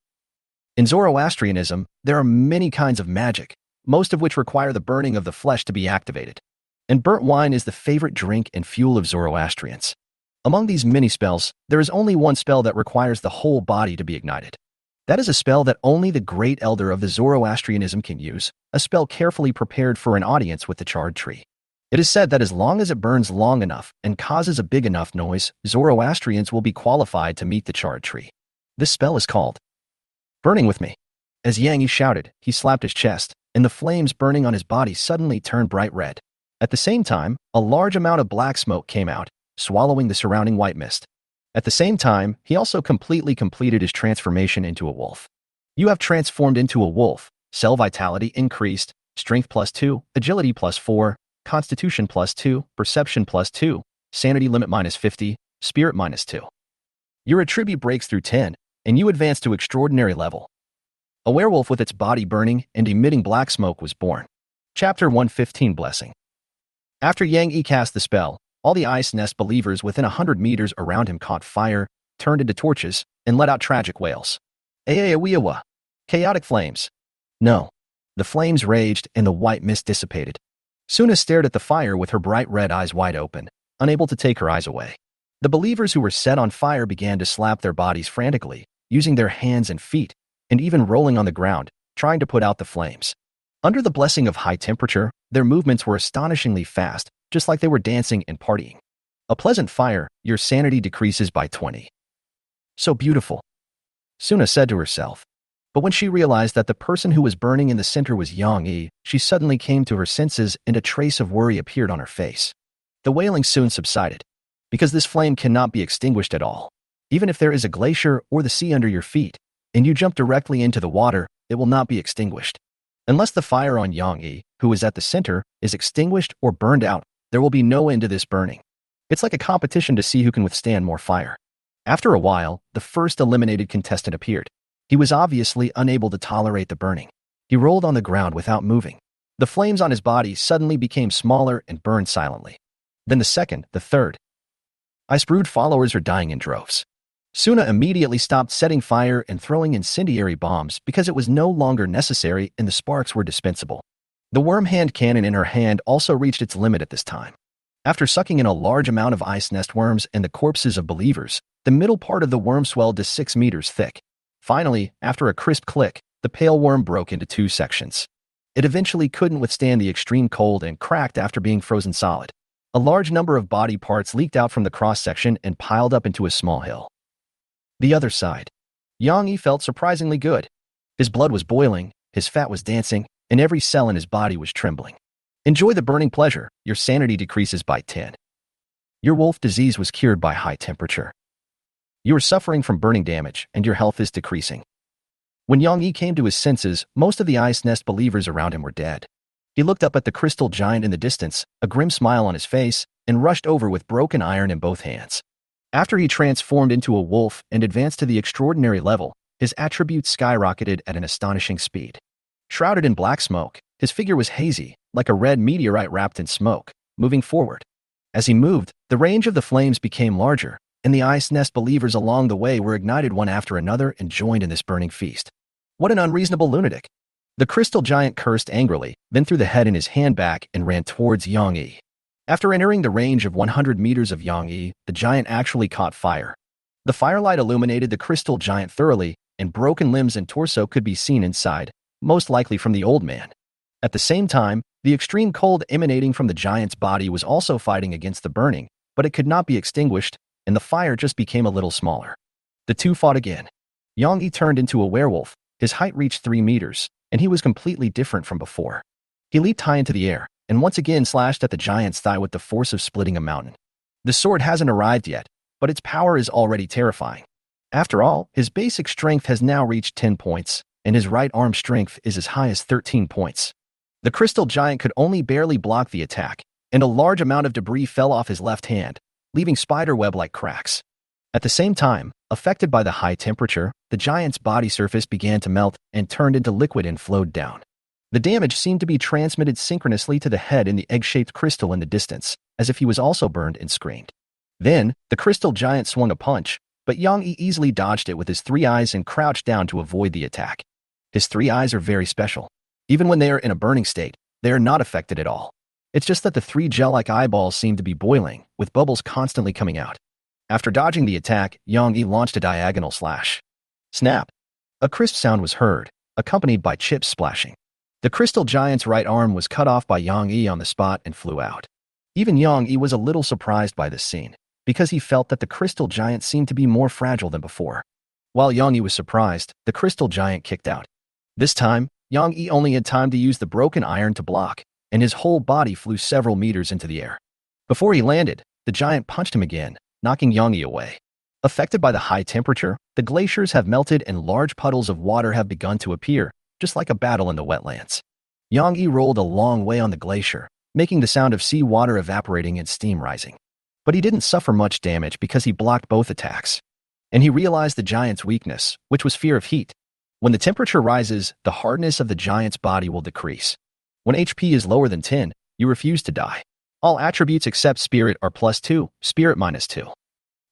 A: In Zoroastrianism, there are many kinds of magic, most of which require the burning of the flesh to be activated. And burnt wine is the favorite drink and fuel of Zoroastrians. Among these many spells, there is only one spell that requires the whole body to be ignited. That is a spell that only the great elder of the Zoroastrianism can use, a spell carefully prepared for an audience with the charred tree. It is said that as long as it burns long enough and causes a big enough noise, Zoroastrians will be qualified to meet the charred tree. This spell is called Burning with Me. As Yang Yi shouted, he slapped his chest, and the flames burning on his body suddenly turned bright red. At the same time, a large amount of black smoke came out, swallowing the surrounding white mist. At the same time, he also completed his transformation into a wolf. You have transformed into a wolf. Cell vitality increased, strength +2, agility +4, constitution +2, perception +2, sanity limit -50, spirit -2. Your attribute breaks through 10, and you advance to extraordinary level. A werewolf with its body burning and emitting black smoke was born. Chapter 115 Blessing. After Yang Yi cast the spell, all the ice nest believers within 100 meters around him caught fire, turned into torches, and let out tragic wails. Ayayawiawa. Chaotic flames. No. The flames raged and the white mist dissipated. Suna stared at the fire with her bright red eyes wide open, unable to take her eyes away. The believers who were set on fire began to slap their bodies frantically, using their hands and feet, and even rolling on the ground, trying to put out the flames. Under the blessing of high temperature, their movements were astonishingly fast, just like they were dancing and partying. A pleasant fire, your sanity decreases by 20. So beautiful, Suna said to herself. But when she realized that the person who was burning in the center was Yang Yi, she suddenly came to her senses and a trace of worry appeared on her face. The wailing soon subsided, because this flame cannot be extinguished at all. Even if there is a glacier or the sea under your feet, and you jump directly into the water, it will not be extinguished. Unless the fire on Yang Yi, who is at the center, is extinguished or burned out, there will be no end to this burning. It's like a competition to see who can withstand more fire. After a while, the first eliminated contestant appeared. He was obviously unable to tolerate the burning. He rolled on the ground without moving. The flames on his body suddenly became smaller and burned silently. Then the second, the third. Ice brood followers are dying in droves. Suna immediately stopped setting fire and throwing incendiary bombs because it was no longer necessary and the sparks were dispensable. The worm hand cannon in her hand also reached its limit at this time. After sucking in a large amount of ice nest worms and the corpses of believers, the middle part of the worm swelled to 6 meters thick. Finally, after a crisp click, the pale worm broke into 2 sections. It eventually couldn't withstand the extreme cold and cracked after being frozen solid. A large number of body parts leaked out from the cross-section and piled up into a small hill. The other side. Yang Yi felt surprisingly good. His blood was boiling, his fat was dancing, and every cell in his body was trembling. Enjoy the burning pleasure, your sanity decreases by 10. Your wolf disease was cured by high temperature. You are suffering from burning damage, and your health is decreasing. When Yang Yi came to his senses, most of the ice nest believers around him were dead. He looked up at the crystal giant in the distance, a grim smile on his face, and rushed over with broken iron in both hands. After he transformed into a wolf and advanced to the extraordinary level, his attributes skyrocketed at an astonishing speed. Shrouded in black smoke, his figure was hazy, like a red meteorite wrapped in smoke, moving forward. As he moved, the range of the flames became larger, and the ice nest believers along the way were ignited one after another and joined in this burning feast. What an unreasonable lunatic! The crystal giant cursed angrily, then threw the head in his hand back and ran towards Yang Yi. After entering the range of 100 meters of Yang Yi, the giant actually caught fire. The firelight illuminated the crystal giant thoroughly, and broken limbs and torso could be seen inside, most likely from the old man. At the same time, the extreme cold emanating from the giant's body was also fighting against the burning, but it could not be extinguished, and the fire just became a little smaller. The two fought again. Yang Yi turned into a werewolf. His height reached 3 meters, and he was completely different from before. He leaped high into the air, and once again slashed at the giant's thigh with the force of splitting a mountain. The sword hasn't arrived yet, but its power is already terrifying. After all, his basic strength has now reached 10 points, and his right arm strength is as high as 13 points. The crystal giant could only barely block the attack, and a large amount of debris fell off his left hand, leaving spiderweb-like cracks. At the same time, affected by the high temperature, the giant's body surface began to melt and turned into liquid and flowed down. The damage seemed to be transmitted synchronously to the head in the egg-shaped crystal in the distance, as if he was also burned and screamed. Then, the crystal giant swung a punch, but Yang Yi easily dodged it with his 3 eyes and crouched down to avoid the attack. His 3 eyes are very special. Even when they are in a burning state, they are not affected at all. It's just that the 3 gel-like eyeballs seem to be boiling, with bubbles constantly coming out. After dodging the attack, Yang Yi launched a diagonal slash. Snap! A crisp sound was heard, accompanied by chips splashing. The crystal giant's right arm was cut off by Yang Yi on the spot and flew out. Even Yang Yi was a little surprised by this scene, because he felt that the crystal giant seemed to be more fragile than before. While Yang Yi was surprised, the crystal giant kicked out. This time, Yang Yi only had time to use the broken iron to block, and his whole body flew several meters into the air. Before he landed, the giant punched him again, knocking Yang Yi away. Affected by the high temperature, the glaciers have melted and large puddles of water have begun to appear, just like a battle in the wetlands. Yang Yi rolled a long way on the glacier, making the sound of sea water evaporating and steam rising. But he didn't suffer much damage because he blocked both attacks. And he realized the giant's weakness, which was fear of heat. When the temperature rises, the hardness of the giant's body will decrease. When HP is lower than 10, you refuse to die. All attributes except spirit are +2, spirit -2.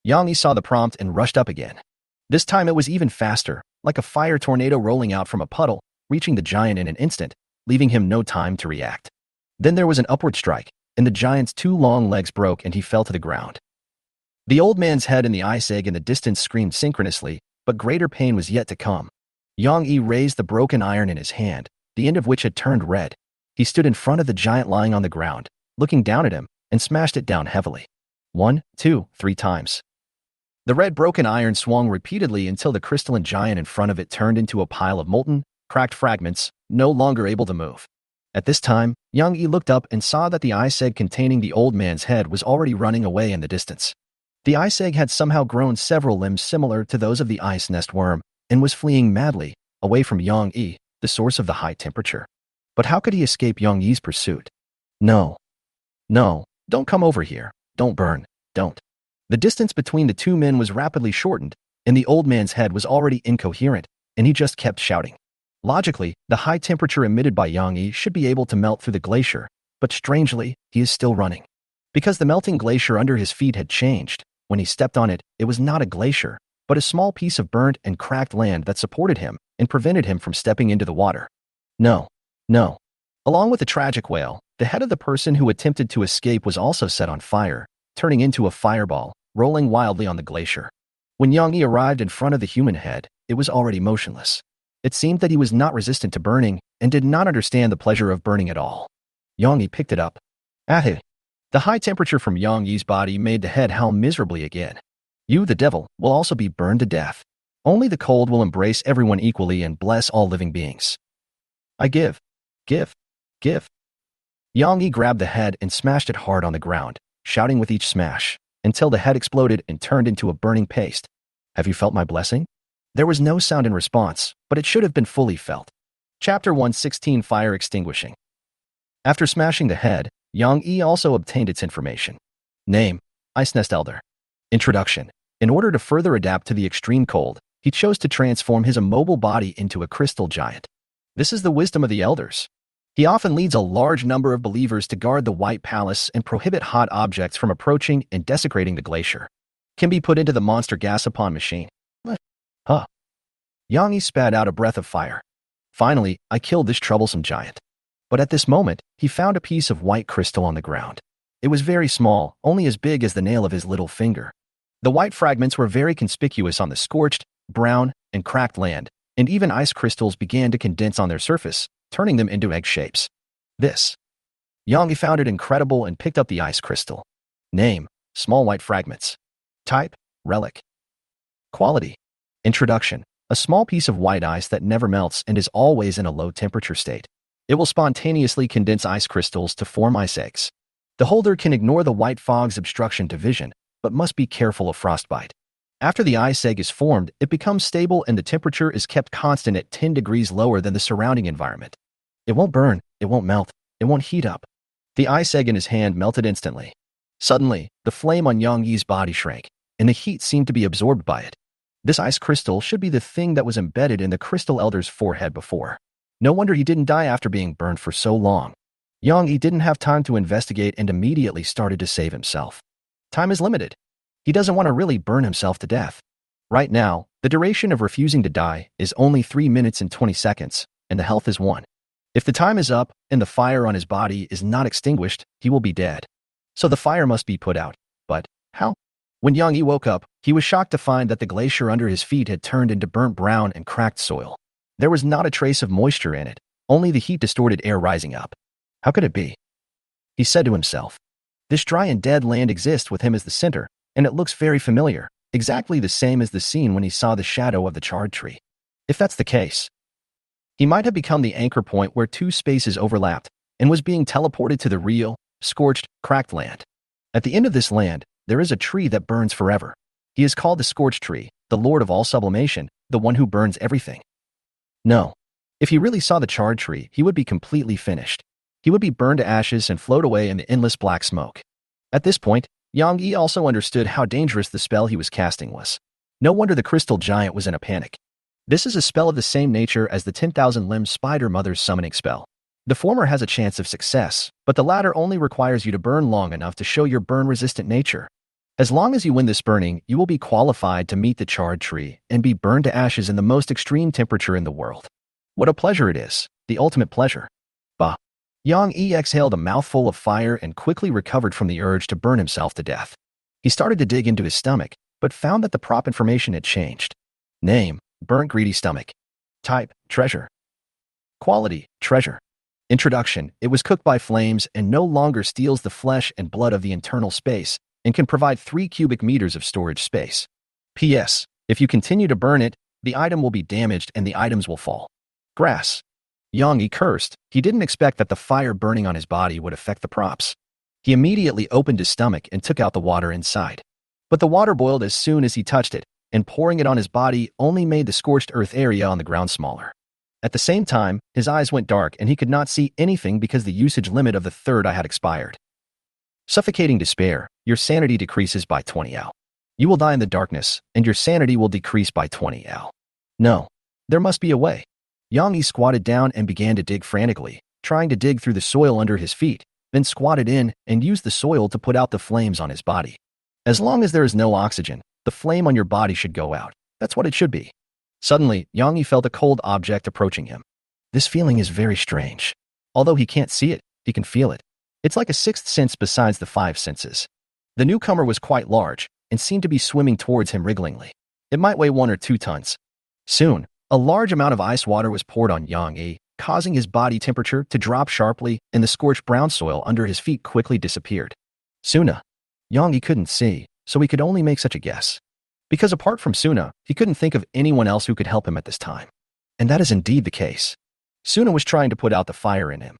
A: Yang Yi saw the prompt and rushed up again. This time it was even faster, like a fire tornado rolling out from a puddle, reaching the giant in an instant, leaving him no time to react. Then there was an upward strike, and the giant's two long legs broke and he fell to the ground. The old man's head and the ice egg in the distance screamed synchronously, but greater pain was yet to come. Yang Yi raised the broken iron in his hand, the end of which had turned red. He stood in front of the giant lying on the ground, looking down at him, and smashed it down heavily. 1, 2, 3 times. The red broken iron swung repeatedly until the crystalline giant in front of it turned into a pile of molten, cracked fragments, no longer able to move. At this time, Yang Yi looked up and saw that the ice egg containing the old man's head was already running away in the distance. The ice egg had somehow grown several limbs similar to those of the ice nest worm and was fleeing madly away from Yang Yi, the source of the high temperature. But how could he escape Yang Yi's pursuit? No. No, don't come over here. Don't burn. Don't. The distance between the two men was rapidly shortened, and the old man's head was already incoherent, and he just kept shouting. Logically, the high temperature emitted by Yang Yi should be able to melt through the glacier, but strangely, he is still running. Because the melting glacier under his feet had changed, when he stepped on it, it was not a glacier, but a small piece of burnt and cracked land that supported him and prevented him from stepping into the water. No. No. Along with the tragic wail, the head of the person who attempted to escape was also set on fire, turning into a fireball, rolling wildly on the glacier. When Yang Yi arrived in front of the human head, it was already motionless. It seemed that he was not resistant to burning and did not understand the pleasure of burning at all. Yang Yi picked it up. Ahe! The high temperature from Yang Yi's body made the head howl miserably again. You, the devil, will also be burned to death. Only the cold will embrace everyone equally and bless all living beings. I give. Give. Give. Yang Yi grabbed the head and smashed it hard on the ground, shouting with each smash, until the head exploded and turned into a burning paste. Have you felt my blessing? There was no sound in response, but it should have been fully felt. Chapter 116 Fire Extinguishing. After smashing the head, Yang Yi also obtained its information. Name: Ice Nest Elder. Introduction. In order to further adapt to the extreme cold, he chose to transform his immobile body into a crystal giant. This is the wisdom of the elders. He often leads a large number of believers to guard the White Palace and prohibit hot objects from approaching and desecrating the glacier. Can be put into the monster gas-upon machine. Huh. Yang Yi spat out a breath of fire. Finally, I killed this troublesome giant. But at this moment, he found a piece of white crystal on the ground. It was very small, only as big as the nail of his little finger. The white fragments were very conspicuous on the scorched, brown, and cracked land, and even ice crystals began to condense on their surface, turning them into egg shapes. This. Yang Yi found it incredible and picked up the ice crystal. Name: Small white fragments. Type: Relic. Quality. Introduction. A small piece of white ice that never melts and is always in a low temperature state. It will spontaneously condense ice crystals to form ice eggs. The holder can ignore the white fog's obstruction to vision, but must be careful of frostbite. After the ice egg is formed, it becomes stable and the temperature is kept constant at 10 degrees lower than the surrounding environment. It won't burn, it won't melt, it won't heat up. The ice egg in his hand melted instantly. Suddenly, the flame on Yang Yi's body shrank, and the heat seemed to be absorbed by it. This ice crystal should be the thing that was embedded in the crystal elder's forehead before. No wonder he didn't die after being burned for so long. Yang Yi didn't have time to investigate and immediately started to save himself. Time is limited. He doesn't want to really burn himself to death. Right now, the duration of refusing to die is only 3 minutes and 20 seconds, and the health is 1. If the time is up and the fire on his body is not extinguished, he will be dead. So the fire must be put out. But how? When Yang Yi woke up, he was shocked to find that the glacier under his feet had turned into burnt brown and cracked soil. There was not a trace of moisture in it, only the heat-distorted air rising up. How could it be? He said to himself. This dry and dead land exists with him as the center, and it looks very familiar, exactly the same as the scene when he saw the shadow of the charred tree. If that's the case, he might have become the anchor point where two spaces overlapped and was being teleported to the real, scorched, cracked land. At the end of this land, there is a tree that burns forever. He is called the scorched tree, the lord of all sublimation, the one who burns everything. No. If he really saw the charred tree, he would be completely finished. He would be burned to ashes and float away in the endless black smoke. At this point, Yang Yi also understood how dangerous the spell he was casting was. No wonder the crystal giant was in a panic. This is a spell of the same nature as the 10,000-limb spider mother's summoning spell. The former has a chance of success, but the latter only requires you to burn long enough to show your burn-resistant nature. As long as you win this burning, you will be qualified to meet the charred tree and be burned to ashes in the most extreme temperature in the world. What a pleasure it is, the ultimate pleasure. Bah. Yang Yi exhaled a mouthful of fire and quickly recovered from the urge to burn himself to death. He started to dig into his stomach, but found that the prop information had changed. Name: burnt greedy stomach. Type: treasure. Quality: treasure. Introduction: it was cooked by flames and no longer steals the flesh and blood of the internal space and can provide 3 cubic meters of storage space. P.S. If you continue to burn it, the item will be damaged and the items will fall. Grass. Yang Yi cursed. He didn't expect that the fire burning on his body would affect the props. He immediately opened his stomach and took out the water inside. But the water boiled as soon as he touched it, and pouring it on his body only made the scorched earth area on the ground smaller. At the same time, his eyes went dark and he could not see anything because the usage limit of the third eye had expired. Suffocating despair: your sanity decreases by 20 L. You will die in the darkness, and your sanity will decrease by 20 L. No. There must be a way. Yang Yi squatted down and began to dig frantically, trying to dig through the soil under his feet, then squatted in and used the soil to put out the flames on his body. As long as there is no oxygen, the flame on your body should go out. That's what it should be. Suddenly, Yang Yi felt a cold object approaching him. This feeling is very strange. Although he can't see it, he can feel it. It's like a sixth sense besides the 5 senses. The newcomer was quite large and seemed to be swimming towards him wrigglingly. It might weigh 1 or 2 tons. Soon, a large amount of ice water was poured on Yang Yi, causing his body temperature to drop sharply, and the scorched brown soil under his feet quickly disappeared. Suna. Yang Yi couldn't see, so he could only make such a guess. Because apart from Suna, he couldn't think of anyone else who could help him at this time. And that is indeed the case. Suna was trying to put out the fire in him.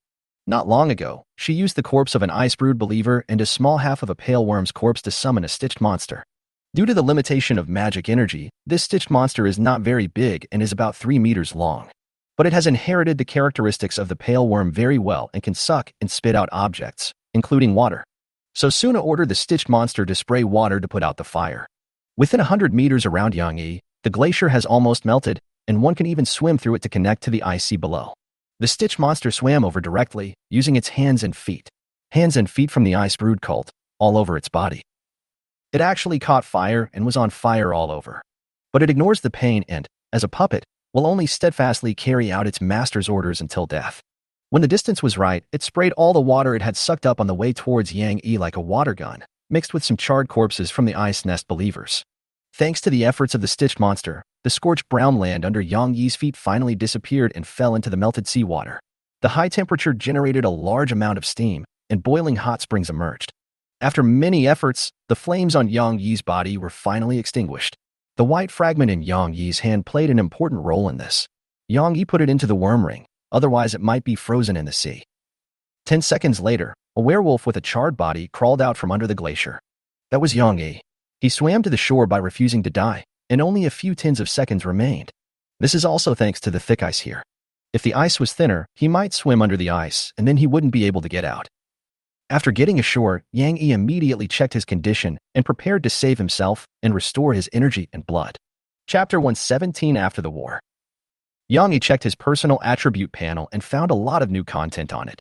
A: Not long ago, she used the corpse of an ice-brewed believer and a small half of a pale worm's corpse to summon a stitched monster. Due to the limitation of magic energy, this stitched monster is not very big and is about 3 meters long. But it has inherited the characteristics of the pale worm very well and can suck and spit out objects, including water. So Suna ordered the stitched monster to spray water to put out the fire. Within 100 meters around Yang Yi, the glacier has almost melted, and one can even swim through it to connect to the ice sea below. The stitched monster swam over directly, using its hands and feet. Hands and feet from the ice-brewed cult, all over its body. It actually caught fire and was on fire all over. But it ignores the pain and, as a puppet, will only steadfastly carry out its master's orders until death. When the distance was right, it sprayed all the water it had sucked up on the way towards Yang Yi like a water gun, mixed with some charred corpses from the ice nest believers. Thanks to the efforts of the stitched monster, the scorched brown land under Yang Yi's feet finally disappeared and fell into the melted seawater. The high temperature generated a large amount of steam, and boiling hot springs emerged. After many efforts, the flames on Yang Yi's body were finally extinguished. The white fragment in Yang Yi's hand played an important role in this. Yang Yi put it into the worm ring, otherwise it might be frozen in the sea. 10 seconds later, a werewolf with a charred body crawled out from under the glacier. That was Yang Yi. He swam to the shore by refusing to die, and only a few tens of seconds remained. This is also thanks to the thick ice here. If the ice was thinner, he might swim under the ice, and then he wouldn't be able to get out. After getting ashore, Yang Yi immediately checked his condition and prepared to save himself and restore his energy and blood. Chapter 117 After the War. Yang Yi checked his personal attribute panel and found a lot of new content on it.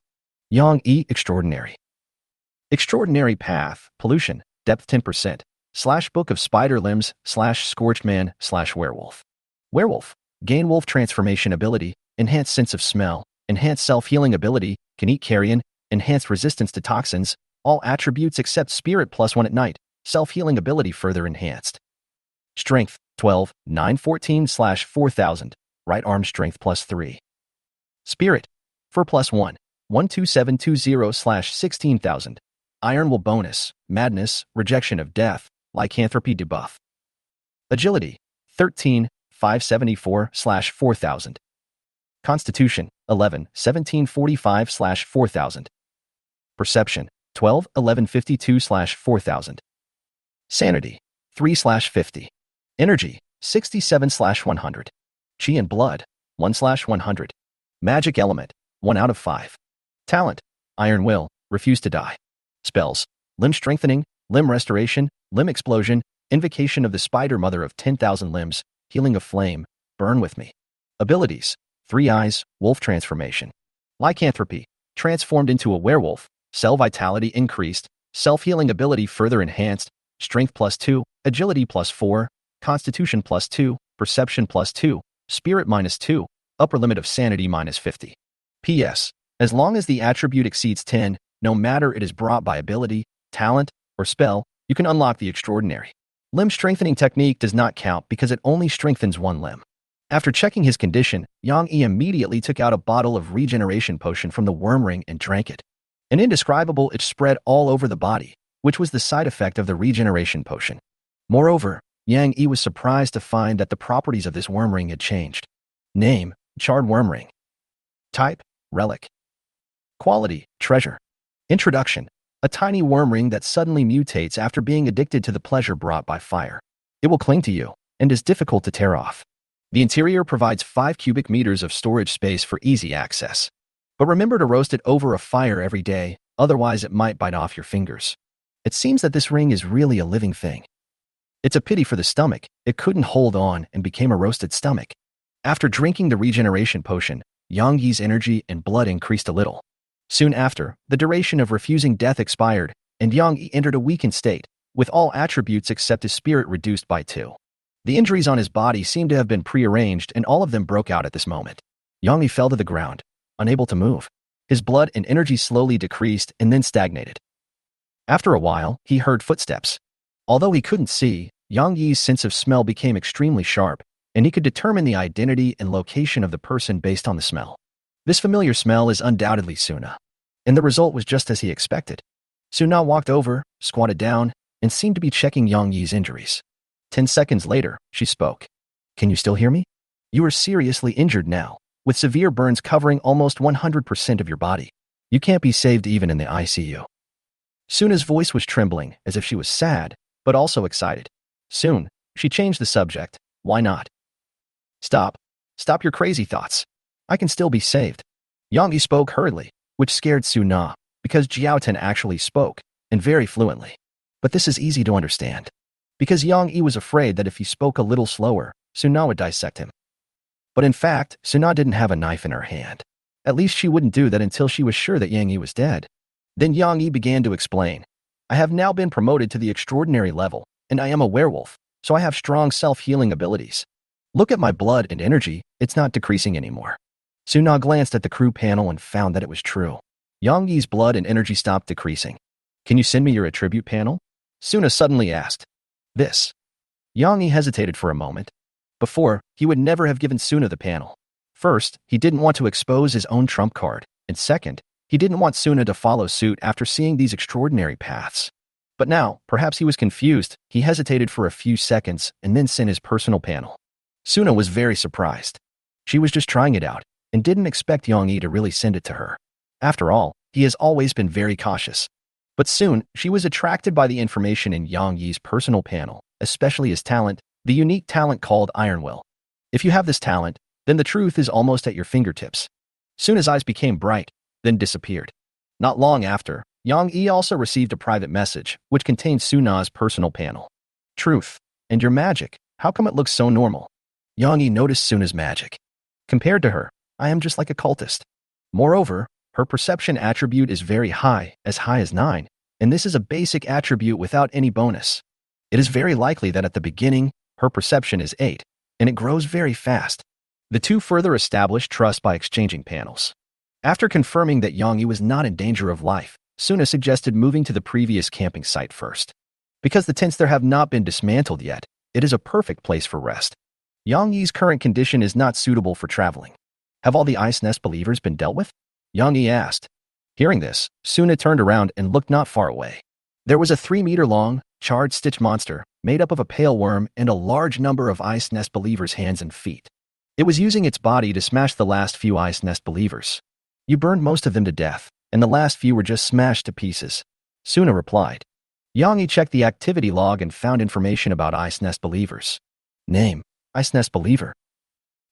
A: Yang Yi Extraordinary. Extraordinary Path, Pollution, Depth 10%, /Book of Spider Limbs, /Scorched Man, /Werewolf. Werewolf, gain wolf transformation ability, enhanced sense of smell, enhanced self-healing ability, can eat carrion, enhanced resistance to toxins, all attributes except spirit +1 at night, self-healing ability further enhanced. Strength, 12, 914 /4000, right arm strength +3. Spirit, for +1, 12720 /16,000, iron will bonus, madness, rejection of death, lycanthropy debuff. Agility, 13, 574 /4000. Constitution, 11, 1745 /4000. Perception, 12, 1152 /4000. Sanity, 3 /50. Energy, 67 /100. Chi and blood, 1 /100. Magic element, 1 out of 5. Talent, iron will, refuse to die. Spells, limb strengthening, limb restoration, limb explosion, invocation of the spider mother of 10,000 limbs, healing of flame, burn with me. Abilities, 3 eyes, wolf transformation. Lycanthropy, transformed into a werewolf, cell vitality increased, self-healing ability further enhanced, strength +2, agility +4, constitution +2, perception +2, spirit -2, upper limit of sanity -50. P.S. As long as the attribute exceeds 10, no matter it is brought by ability, talent, or spell, you can unlock the extraordinary. Limb strengthening technique does not count because it only strengthens one limb. After checking his condition, Yang Yi immediately took out a bottle of regeneration potion from the worm ring and drank it. An indescribable itch spread all over the body, which was the side effect of the regeneration potion. Moreover, Yang Yi was surprised to find that the properties of this worm ring had changed. Name: Charred Worm Ring. Type: Relic. Quality: Treasure. Introduction: a tiny worm ring that suddenly mutates after being addicted to the pleasure brought by fire. It will cling to you, and is difficult to tear off. The interior provides 5 cubic meters of storage space for easy access. But remember to roast it over a fire every day, otherwise it might bite off your fingers. It seems that this ring is really a living thing. It's a pity for the stomach, it couldn't hold on and became a roasted stomach. After drinking the regeneration potion, Yang Yi's energy and blood increased a little. Soon after, the duration of refusing death expired, and Yang Yi entered a weakened state, with all attributes except his spirit reduced by 2. The injuries on his body seemed to have been prearranged, and all of them broke out at this moment. Yang Yi fell to the ground, unable to move. His blood and energy slowly decreased and then stagnated. After a while, he heard footsteps. Although he couldn't see, Yang Yi's sense of smell became extremely sharp, and he could determine the identity and location of the person based on the smell. This familiar smell is undoubtedly Suna. And the result was just as he expected. Suna walked over, squatted down, and seemed to be checking Yang Yi's injuries. 10 seconds later, she spoke. "Can you still hear me? You are seriously injured now, with severe burns covering almost 100% of your body. You can't be saved even in the ICU." Suna's voice was trembling, as if she was sad, but also excited. Soon, she changed the subject. "Why not?" Stop your crazy thoughts. I can still be saved." Yang Yi spoke hurriedly, which scared Suna, because Jiaoten actually spoke, and very fluently. But this is easy to understand. Because Yang Yi was afraid that if he spoke a little slower, Suna would dissect him. But in fact, Suna didn't have a knife in her hand. At least she wouldn't do that until she was sure that Yang Yi was dead. Then Yang Yi began to explain. "I have now been promoted to the extraordinary level, and I am a werewolf, so I have strong self-healing abilities. Look at my blood and energy, it's not decreasing anymore." Suna glanced at the crew panel and found that it was true. Yang Yi's blood and energy stopped decreasing. "Can you send me your attribute panel?" Suna suddenly asked. "This." Yang Yi hesitated for a moment. Before, he would never have given Suna the panel. First, he didn't want to expose his own trump card, and second, he didn't want Suna to follow suit after seeing these extraordinary paths. But now, perhaps he was confused, he hesitated for a few seconds and then sent his personal panel. Suna was very surprised. She was just trying it out, and didn't expect Yang Yi to really send it to her. After all, he has always been very cautious. But soon, she was attracted by the information in Yang Yi's personal panel, especially his talent, the unique talent called Iron Will. If you have this talent, then the truth is almost at your fingertips. Suna's eyes became bright, then disappeared. Not long after, Yang Yi also received a private message, which contained Suna's personal panel. "Truth. And your magic, how come it looks so normal?" Yang Yi noticed Suna's magic. "Compared to her, I am just like a cultist. Moreover, her perception attribute is very high as 9, and this is a basic attribute without any bonus. It is very likely that at the beginning, her perception is 8, and it grows very fast." The two further established trust by exchanging panels. After confirming that Yang Yi was not in danger of life, Suna suggested moving to the previous camping site first. Because the tents there have not been dismantled yet, it is a perfect place for rest. Yang Yi's current condition is not suitable for traveling. "Have all the ice nest believers been dealt with?" Yang Yi asked. Hearing this, Suna turned around and looked not far away. There was a 3-meter-long, charred stitch monster, made up of a pale worm and a large number of ice nest believers' hands and feet. It was using its body to smash the last few ice nest believers. "You burned most of them to death, and the last few were just smashed to pieces," Suna replied. Yang Yi checked the activity log and found information about ice nest believers. Name: Ice Nest Believer.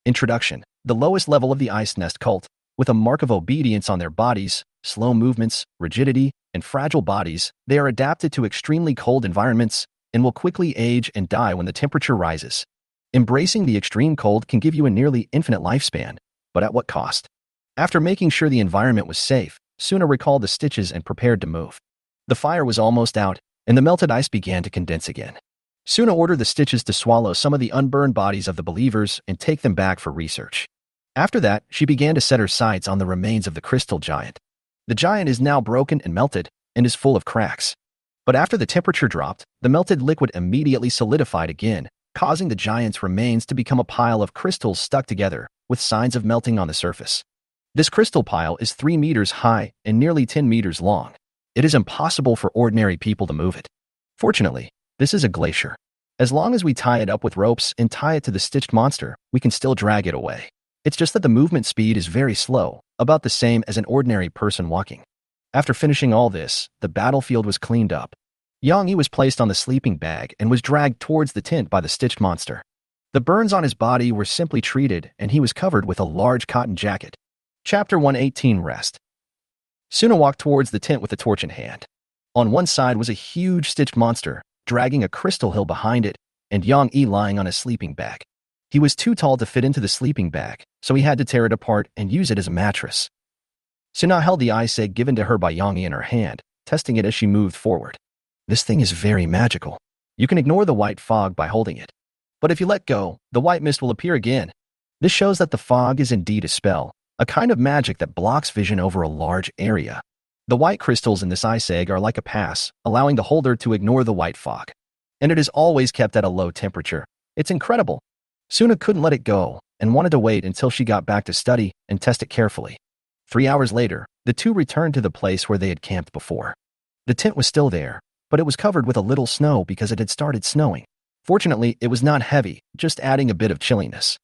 A: Introduction: the lowest level of the Ice Nest cult, with a mark of obedience on their bodies, slow movements, rigidity, and fragile bodies, they are adapted to extremely cold environments and will quickly age and die when the temperature rises. Embracing the extreme cold can give you a nearly infinite lifespan, but at what cost? After making sure the environment was safe, Suna recalled the stitches and prepared to move. The fire was almost out, and the melted ice began to condense again. Suna ordered the stitches to swallow some of the unburned bodies of the believers and take them back for research. After that, she began to set her sights on the remains of the crystal giant. The giant is now broken and melted, and is full of cracks. But after the temperature dropped, the melted liquid immediately solidified again, causing the giant's remains to become a pile of crystals stuck together, with signs of melting on the surface. This crystal pile is 3 meters high and nearly 10 meters long. It is impossible for ordinary people to move it. Fortunately, this is a glacier. As long as we tie it up with ropes and tie it to the stitched monster, we can still drag it away. It's just that the movement speed is very slow, about the same as an ordinary person walking. After finishing all this, the battlefield was cleaned up. Yang Yi was placed on the sleeping bag and was dragged towards the tent by the stitched monster. The burns on his body were simply treated, and he was covered with a large cotton jacket. Chapter 118 Rest. Suna walked towards the tent with a torch in hand. On one side was a huge stitched monster, dragging a crystal hill behind it, and Yang Yi lying on a sleeping bag. He was too tall to fit into the sleeping bag, so he had to tear it apart and use it as a mattress. Suna held the ice egg given to her by Yang Yi in her hand, testing it as she moved forward. This thing is very magical. You can ignore the white fog by holding it. But if you let go, the white mist will appear again. This shows that the fog is indeed a spell, a kind of magic that blocks vision over a large area. The white crystals in this ice egg are like a pass, allowing the holder to ignore the white fog. And it is always kept at a low temperature. It's incredible. Suna couldn't let it go and wanted to wait until she got back to study and test it carefully. 3 hours later, the two returned to the place where they had camped before. The tent was still there, but it was covered with a little snow because it had started snowing. Fortunately, it was not heavy, just adding a bit of chilliness.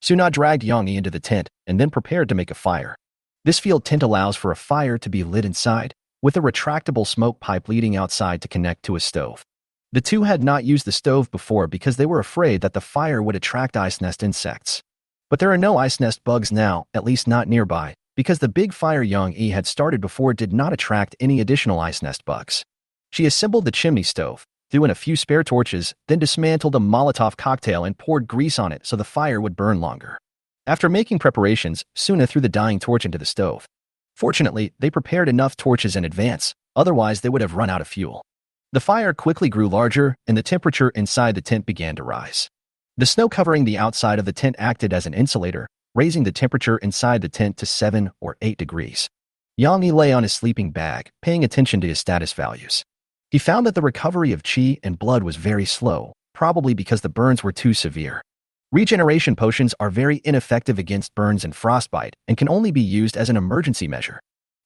A: Suna dragged Yang Yi into the tent and then prepared to make a fire. This field tent allows for a fire to be lit inside, with a retractable smoke pipe leading outside to connect to a stove. The two had not used the stove before because they were afraid that the fire would attract ice nest insects. But there are no ice nest bugs now, at least not nearby, because the big fire Yang Yi had started before did not attract any additional ice nest bugs. She assembled the chimney stove, threw in a few spare torches, then dismantled a Molotov cocktail and poured grease on it so the fire would burn longer. After making preparations, Suna threw the dying torch into the stove. Fortunately, they prepared enough torches in advance, otherwise they would have run out of fuel. The fire quickly grew larger, and the temperature inside the tent began to rise. The snow covering the outside of the tent acted as an insulator, raising the temperature inside the tent to 7 or 8 degrees. Yang Yi lay on his sleeping bag, paying attention to his status values. He found that the recovery of qi and blood was very slow, probably because the burns were too severe. Regeneration potions are very ineffective against burns and frostbite and can only be used as an emergency measure.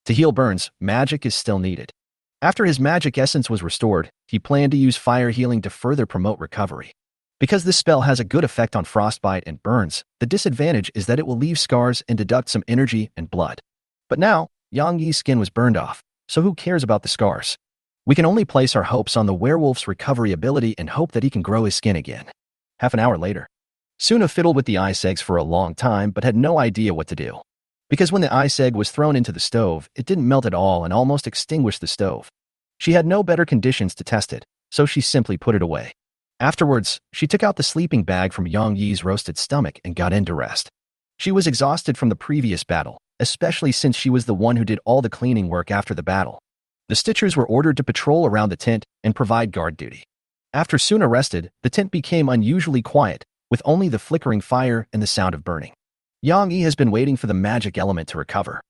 A: To heal burns, magic is still needed. After his magic essence was restored, he planned to use fire healing to further promote recovery. Because this spell has a good effect on frostbite and burns, the disadvantage is that it will leave scars and deduct some energy and blood. But now, Yang Yi's skin was burned off, so who cares about the scars? We can only place our hopes on the werewolf's recovery ability and hope that he can grow his skin again. Half an hour later, Suna fiddled with the ice eggs for a long time but had no idea what to do. Because when the ice egg was thrown into the stove, it didn't melt at all and almost extinguished the stove. She had no better conditions to test it, so she simply put it away. Afterwards, she took out the sleeping bag from Yang Yi's roasted stomach and got in to rest. She was exhausted from the previous battle, especially since she was the one who did all the cleaning work after the battle. The Stitchers were ordered to patrol around the tent and provide guard duty. After Suna rested, the tent became unusually quiet, with only the flickering fire and the sound of burning. Yang Yi has been waiting for the magic element to recover,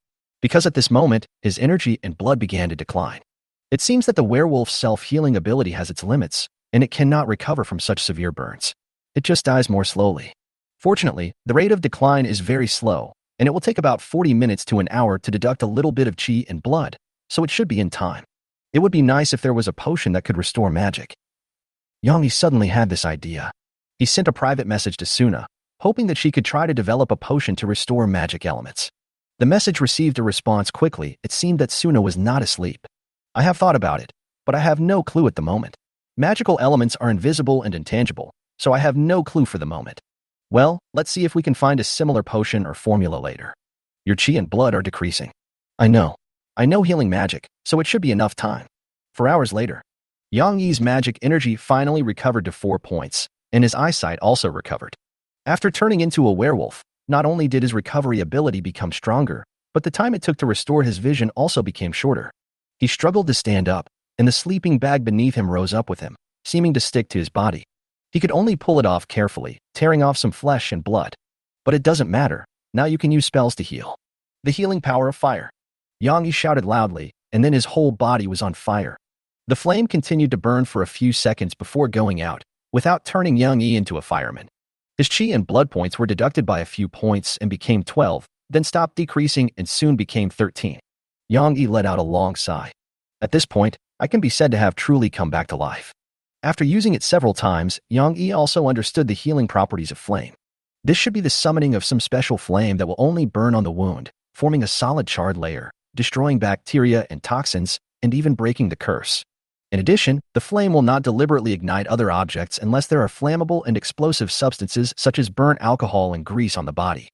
A: because at this moment, his energy and blood began to decline. It seems that the werewolf's self-healing ability has its limits, and it cannot recover from such severe burns. It just dies more slowly. Fortunately, the rate of decline is very slow, and it will take about 40 minutes to an hour to deduct a little bit of qi and blood, so it should be in time. It would be nice if there was a potion that could restore magic. Yang Yi suddenly had this idea. He sent a private message to Suna, hoping that she could try to develop a potion to restore magic elements. The message received a response quickly. It seemed that Suna was not asleep. I have thought about it, but I have no clue at the moment. Magical elements are invisible and intangible, so I have no clue for the moment. Well, let's see if we can find a similar potion or formula later. Your qi and blood are decreasing. I know healing magic, so it should be enough time. 4 hours later, Yang Yi's magic energy finally recovered to 4 points, and his eyesight also recovered. After turning into a werewolf, not only did his recovery ability become stronger, but the time it took to restore his vision also became shorter. He struggled to stand up, and the sleeping bag beneath him rose up with him, seeming to stick to his body. He could only pull it off carefully, tearing off some flesh and blood. But it doesn't matter, Now you can use spells to heal. The healing power of fire. Yang Yi shouted loudly, and then his whole body was on fire. The flame continued to burn for a few seconds before going out, without turning Yang Yi into a fireman. His chi and blood points were deducted by a few points and became 12, then stopped decreasing and soon became 13. Yang Yi let out a long sigh. At this point, I can be said to have truly come back to life. After using it several times, Yang Yi also understood the healing properties of flame. This should be the summoning of some special flame that will only burn on the wound, forming a solid charred layer, destroying bacteria and toxins, and even breaking the curse. In addition, the flame will not deliberately ignite other objects unless there are flammable and explosive substances such as burnt alcohol and grease on the body.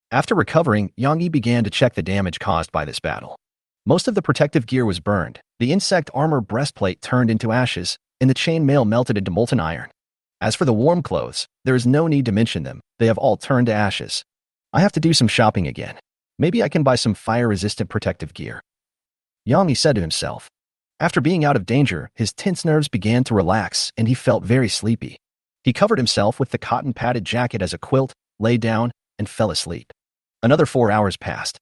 A: After recovering, Yang Yi began to check the damage caused by this battle. Most of the protective gear was burned, the insect armor breastplate turned into ashes, and the chain mail melted into molten iron. As for the warm clothes, there is no need to mention them, they have all turned to ashes. I have to do some shopping again. Maybe I can buy some fire-resistant protective gear. Yang Yi said to himself. After being out of danger, his tense nerves began to relax and he felt very sleepy. He covered himself with the cotton-padded jacket as a quilt, lay down, and fell asleep. Another 4 hours passed.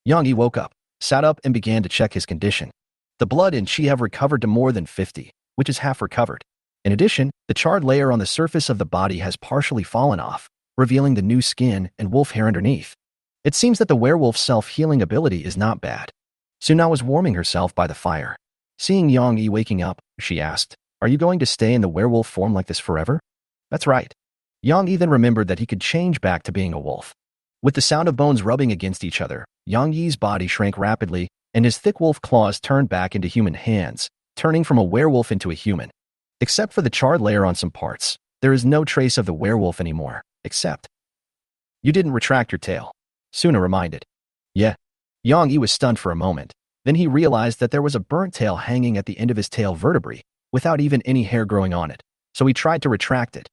A: Yang Yi woke up, sat up and began to check his condition. The blood and chi have recovered to more than 50, which is half recovered. In addition, the charred layer on the surface of the body has partially fallen off, revealing the new skin and wolf hair underneath. It seems that the werewolf's self-healing ability is not bad. Suna was warming herself by the fire. Seeing Yang Yi waking up, she asked, "Are you going to stay in the werewolf form like this forever?" "That's right." Yang Yi then remembered that he could change back to being a wolf. With the sound of bones rubbing against each other, Yang Yi's body shrank rapidly, and his thick wolf claws turned back into human hands, turning from a werewolf into a human. Except for the charred layer on some parts, there is no trace of the werewolf anymore, except... "You didn't retract your tail," Suna reminded. "Yeah." Yang Yi was stunned for a moment. Then he realized that there was a burnt tail hanging at the end of his tail vertebrae, without even any hair growing on it, so he tried to retract it.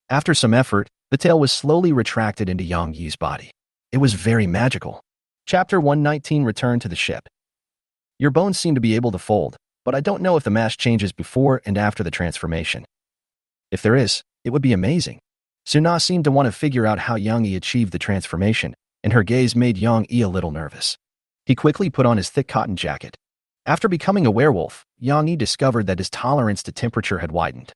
A: After some effort, the tail was slowly retracted into Yang Yi's body. It was very magical. Chapter 119 Return to the ship. Your bones seem to be able to fold, but I don't know if the mass changes before and after the transformation. If there is, it would be amazing. Suna seemed to want to figure out how Yang Yi achieved the transformation, and her gaze made Yang Yi a little nervous. He quickly put on his thick cotton jacket. After becoming a werewolf, Yang Yi discovered that his tolerance to temperature had widened.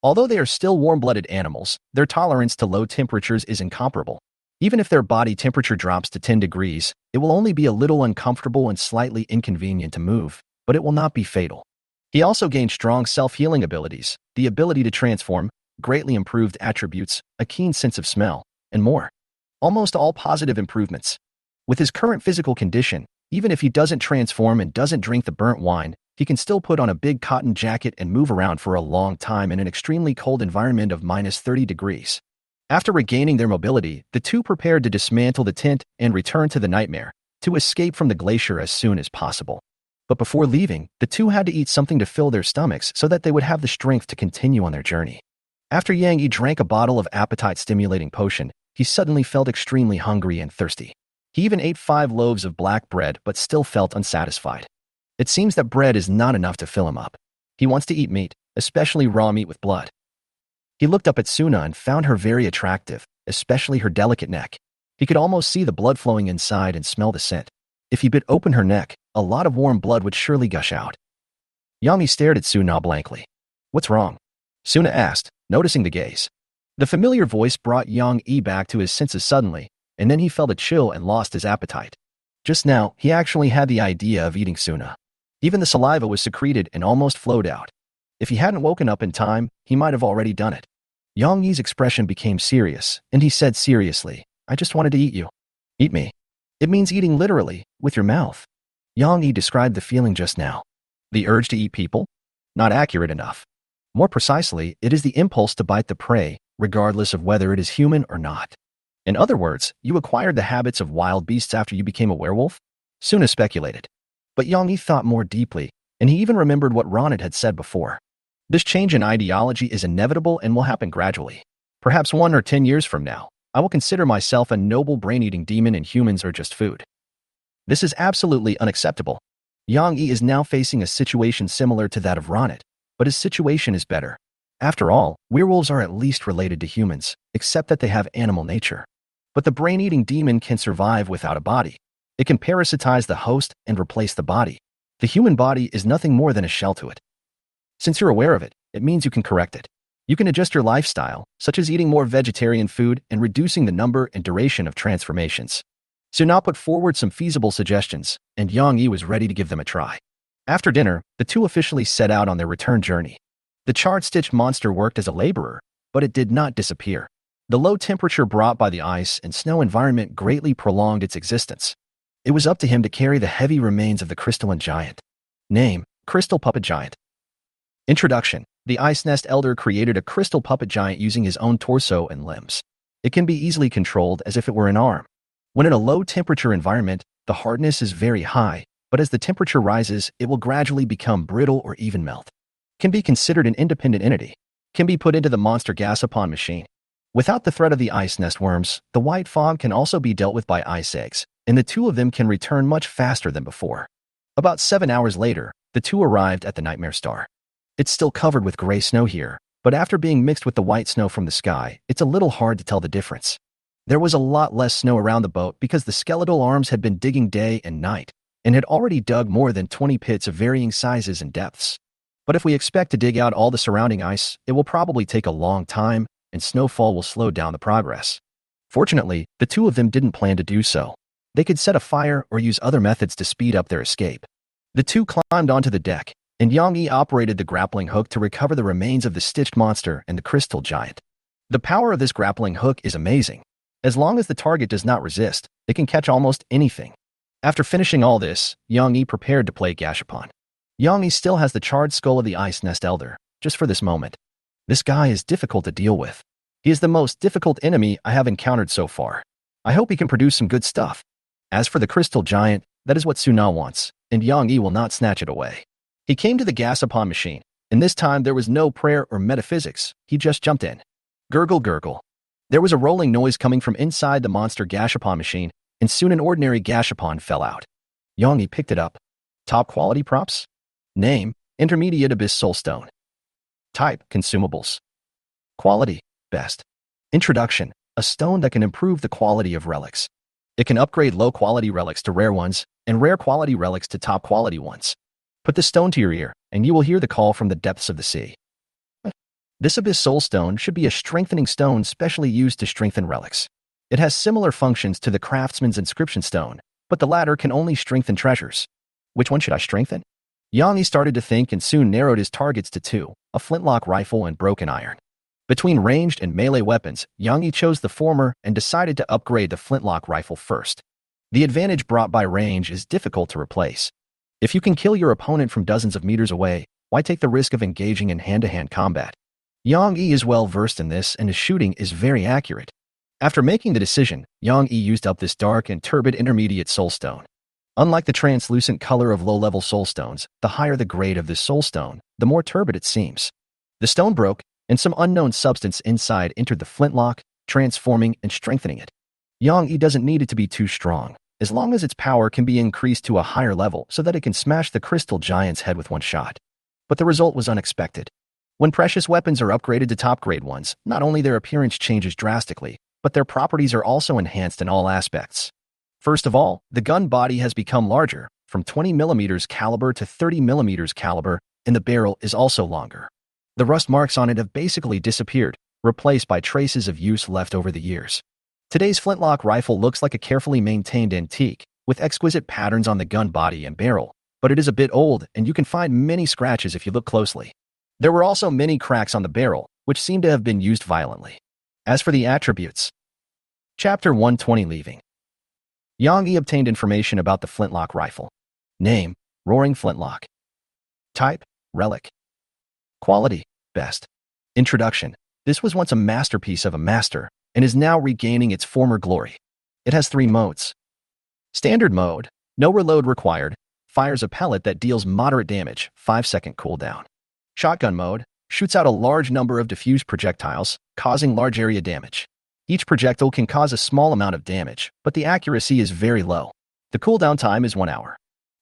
A: Although they are still warm-blooded animals, their tolerance to low temperatures is incomparable. Even if their body temperature drops to 10 degrees, it will only be a little uncomfortable and slightly inconvenient to move, but it will not be fatal. He also gained strong self-healing abilities, the ability to transform, greatly improved attributes, a keen sense of smell, and more. Almost all positive improvements. With his current physical condition, even if he doesn't transform and doesn't drink the burnt wine, he can still put on a big cotton jacket and move around for a long time in an extremely cold environment of minus 30 degrees. After regaining their mobility, the two prepared to dismantle the tent and return to the nightmare, to escape from the glacier as soon as possible. But before leaving, the two had to eat something to fill their stomachs so that they would have the strength to continue on their journey. After Yang Yi drank a bottle of appetite-stimulating potion, he suddenly felt extremely hungry and thirsty. He even ate 5 loaves of black bread but still felt unsatisfied. It seems that bread is not enough to fill him up. He wants to eat meat, especially raw meat with blood. He looked up at Suna and found her very attractive, especially her delicate neck. He could almost see the blood flowing inside and smell the scent. If he bit open her neck, a lot of warm blood would surely gush out. Yang Yi stared at Suna blankly. "What's wrong?" Suna asked, noticing the gaze. The familiar voice brought Yang Yi back to his senses suddenly, and then he felt a chill and lost his appetite. Just now, he actually had the idea of eating Suna. Even the saliva was secreted and almost flowed out. If he hadn't woken up in time, he might have already done it. Yang Yi's expression became serious, and he said seriously, "I just wanted to eat you." "Eat me?" "It means eating literally, with your mouth." Yang Yi described the feeling just now. The urge to eat people? Not accurate enough. More precisely, it is the impulse to bite the prey, regardless of whether it is human or not. In other words, you acquired the habits of wild beasts after you became a werewolf? Suna speculated. But Yang Yi thought more deeply, and he even remembered what Ronit had said before. This change in ideology is inevitable and will happen gradually. Perhaps 1 or 10 years from now, I will consider myself a noble brain-eating demon and humans are just food. This is absolutely unacceptable. Yang Yi is now facing a situation similar to that of Ronit, but his situation is better. After all, werewolves are at least related to humans, except that they have animal nature. But the brain-eating demon can survive without a body. It can parasitize the host and replace the body. The human body is nothing more than a shell to it. Since you're aware of it, it means you can correct it. You can adjust your lifestyle, such as eating more vegetarian food and reducing the number and duration of transformations. Suna put forward some feasible suggestions, and Yang Yi was ready to give them a try. After dinner, the two officially set out on their return journey. The charred-stitched monster worked as a laborer, but it did not disappear. The low temperature brought by the ice and snow environment greatly prolonged its existence. It was up to him to carry the heavy remains of the crystalline giant. Name: Crystal Puppet Giant. Introduction: The Ice Nest Elder created a crystal puppet giant using his own torso and limbs. It can be easily controlled as if it were an arm. When in a low-temperature environment, the hardness is very high, but as the temperature rises, it will gradually become brittle or even melt. Can be considered an independent entity. Can be put into the monster gasopon machine. Without the threat of the ice nest worms, the white fog can also be dealt with by ice eggs, and the two of them can return much faster than before. About 7 hours later, the two arrived at the Nightmare Star. It's still covered with gray snow here, but after being mixed with the white snow from the sky, it's a little hard to tell the difference. There was a lot less snow around the boat because the skeletal arms had been digging day and night, and had already dug more than 20 pits of varying sizes and depths. But if we expect to dig out all the surrounding ice, it will probably take a long time, and snowfall will slow down the progress. Fortunately, the two of them didn't plan to do so. They could set a fire or use other methods to speed up their escape. The two climbed onto the deck, and Yang Yi operated the grappling hook to recover the remains of the stitched monster and the crystal giant. The power of this grappling hook is amazing. As long as the target does not resist, it can catch almost anything. After finishing all this, Yang Yi prepared to play Gashapon. Yang Yi still has the charred skull of the Ice Nest Elder, just for this moment. This guy is difficult to deal with. He is the most difficult enemy I have encountered so far. I hope he can produce some good stuff. As for the crystal giant, that is what Suna wants, and Yang Yi will not snatch it away. He came to the Gasopon machine, and this time there was no prayer or metaphysics, he just jumped in. Gurgle gurgle. There was a rolling noise coming from inside the monster Gashapon machine, and soon an ordinary Gashapon fell out. Yang Yi picked it up. Top quality props? Name: Intermediate Abyss Soulstone. Type: Consumables. Quality: Best. Introduction: A stone that can improve the quality of relics. It can upgrade low-quality relics to rare ones, and rare-quality relics to top-quality ones. Put the stone to your ear, and you will hear the call from the depths of the sea. This Abyss Soulstone should be a strengthening stone specially used to strengthen relics. It has similar functions to the Craftsman's Inscription Stone, but the latter can only strengthen treasures. Which one should I strengthen? Yang Yi started to think and soon narrowed his targets to two, a flintlock rifle and broken iron. Between ranged and melee weapons, Yang Yi chose the former and decided to upgrade the flintlock rifle first. The advantage brought by range is difficult to replace. If you can kill your opponent from dozens of meters away, why take the risk of engaging in hand-to-hand combat? Yang Yi is well versed in this and his shooting is very accurate. After making the decision, Yang Yi used up this dark and turbid intermediate soulstone. Unlike the translucent color of low-level soulstones, the higher the grade of this soulstone, the more turbid it seems. The stone broke, and some unknown substance inside entered the flintlock, transforming and strengthening it. Yang Yi doesn't need it to be too strong, as long as its power can be increased to a higher level so that it can smash the crystal giant's head with one shot. But the result was unexpected. When precious weapons are upgraded to top-grade ones, not only their appearance changes drastically, but their properties are also enhanced in all aspects. First of all, the gun body has become larger, from 20mm caliber to 30mm caliber, and the barrel is also longer. The rust marks on it have basically disappeared, replaced by traces of use left over the years. Today's flintlock rifle looks like a carefully maintained antique, with exquisite patterns on the gun body and barrel, but it is a bit old and you can find many scratches if you look closely. There were also many cracks on the barrel, which seem to have been used violently. As for the attributes, Chapter 120 Leaving. Yang Yi obtained information about the flintlock rifle. Name: Roaring Flintlock. Type: Relic. Quality: Best. Introduction: This was once a masterpiece of a master, and is now regaining its former glory. It has 3 modes. Standard mode: No reload required, fires a pellet that deals moderate damage, 5-second cooldown. Shotgun mode: Shoots out a large number of diffused projectiles, causing large area damage. Each projectile can cause a small amount of damage, but the accuracy is very low. The cooldown time is 1 hour.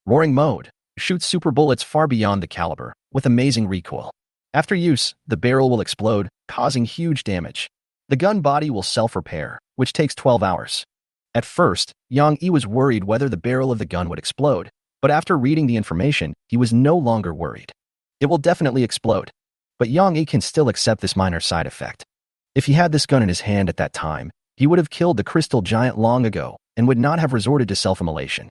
A: Roaring mode: Shoots super bullets far beyond the caliber, with amazing recoil. After use, the barrel will explode, causing huge damage. The gun body will self-repair, which takes 12 hours. At first, Yang Yi was worried whether the barrel of the gun would explode, but after reading the information, he was no longer worried. It will definitely explode. But Yang Yi can still accept this minor side effect. If he had this gun in his hand at that time, he would have killed the crystal giant long ago and would not have resorted to self-immolation.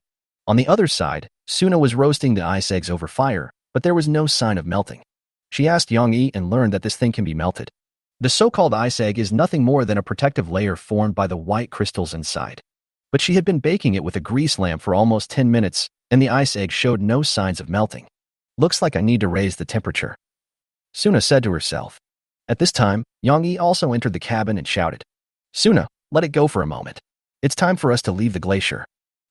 A: On the other side, Suna was roasting the ice eggs over fire, but there was no sign of melting. She asked Yang Yi and learned that this thing can be melted. The so-called ice egg is nothing more than a protective layer formed by the white crystals inside. But she had been baking it with a grease lamp for almost 10 minutes, and the ice egg showed no signs of melting. Looks like I need to raise the temperature, Suna said to herself. At this time, Yang Yi also entered the cabin and shouted, Suna, let it go for a moment. It's time for us to leave the glacier.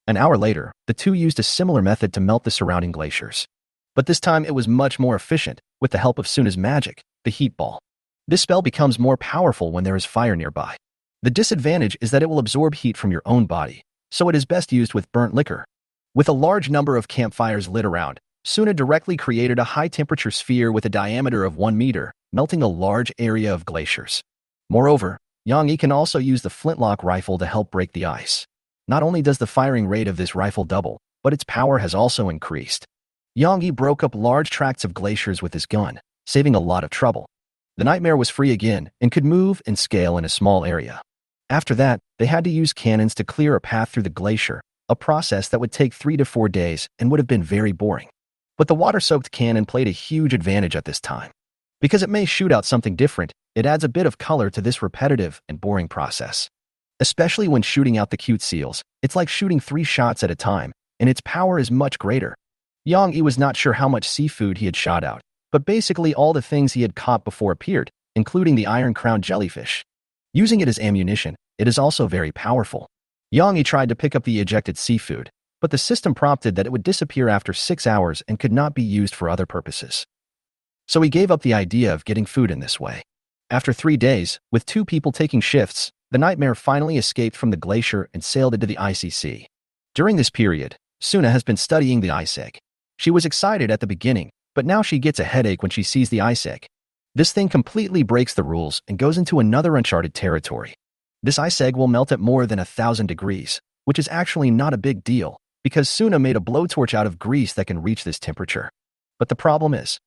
A: An hour later, the two used a similar method to melt the surrounding glaciers. But this time it was much more efficient, with the help of Suna's magic, the heat ball. This spell becomes more powerful when there is fire nearby. The disadvantage is that it will absorb heat from your own body, so it is best used with burnt liquor. With a large number of campfires lit around, Suna directly created a high-temperature sphere with a diameter of 1 meter, melting a large area of glaciers. Moreover, Yang Yi can also use the flintlock rifle to help break the ice. Not only does the firing rate of this rifle double, but its power has also increased. Yang Yi broke up large tracts of glaciers with his gun, saving a lot of trouble. The nightmare was free again and could move and scale in a small area. After that, they had to use cannons to clear a path through the glacier, a process that would take 3 to 4 days and would have been very boring. But the water-soaked cannon played a huge advantage at this time. Because it may shoot out something different, it adds a bit of color to this repetitive and boring process. Especially when shooting out the cute seals, it's like shooting 3 shots at a time, and its power is much greater. Yang Yi was not sure how much seafood he had shot out, but basically all the things he had caught before appeared, including the iron-crowned jellyfish. Using it as ammunition, it is also very powerful. Yang Yi tried to pick up the ejected seafood, but the system prompted that it would disappear after 6 hours and could not be used for other purposes. So he gave up the idea of getting food in this way. After 3 days, with 2 people taking shifts, the nightmare finally escaped from the glacier and sailed into the icy sea. During this period, Suna has been studying the ice egg. She was excited at the beginning, but now she gets a headache when she sees the ice egg. This thing completely breaks the rules and goes into another uncharted territory. This ice egg will melt at more than 1,000 degrees, which is actually not a big deal, because Suna made a blowtorch out of grease that can reach this temperature. But the problem is,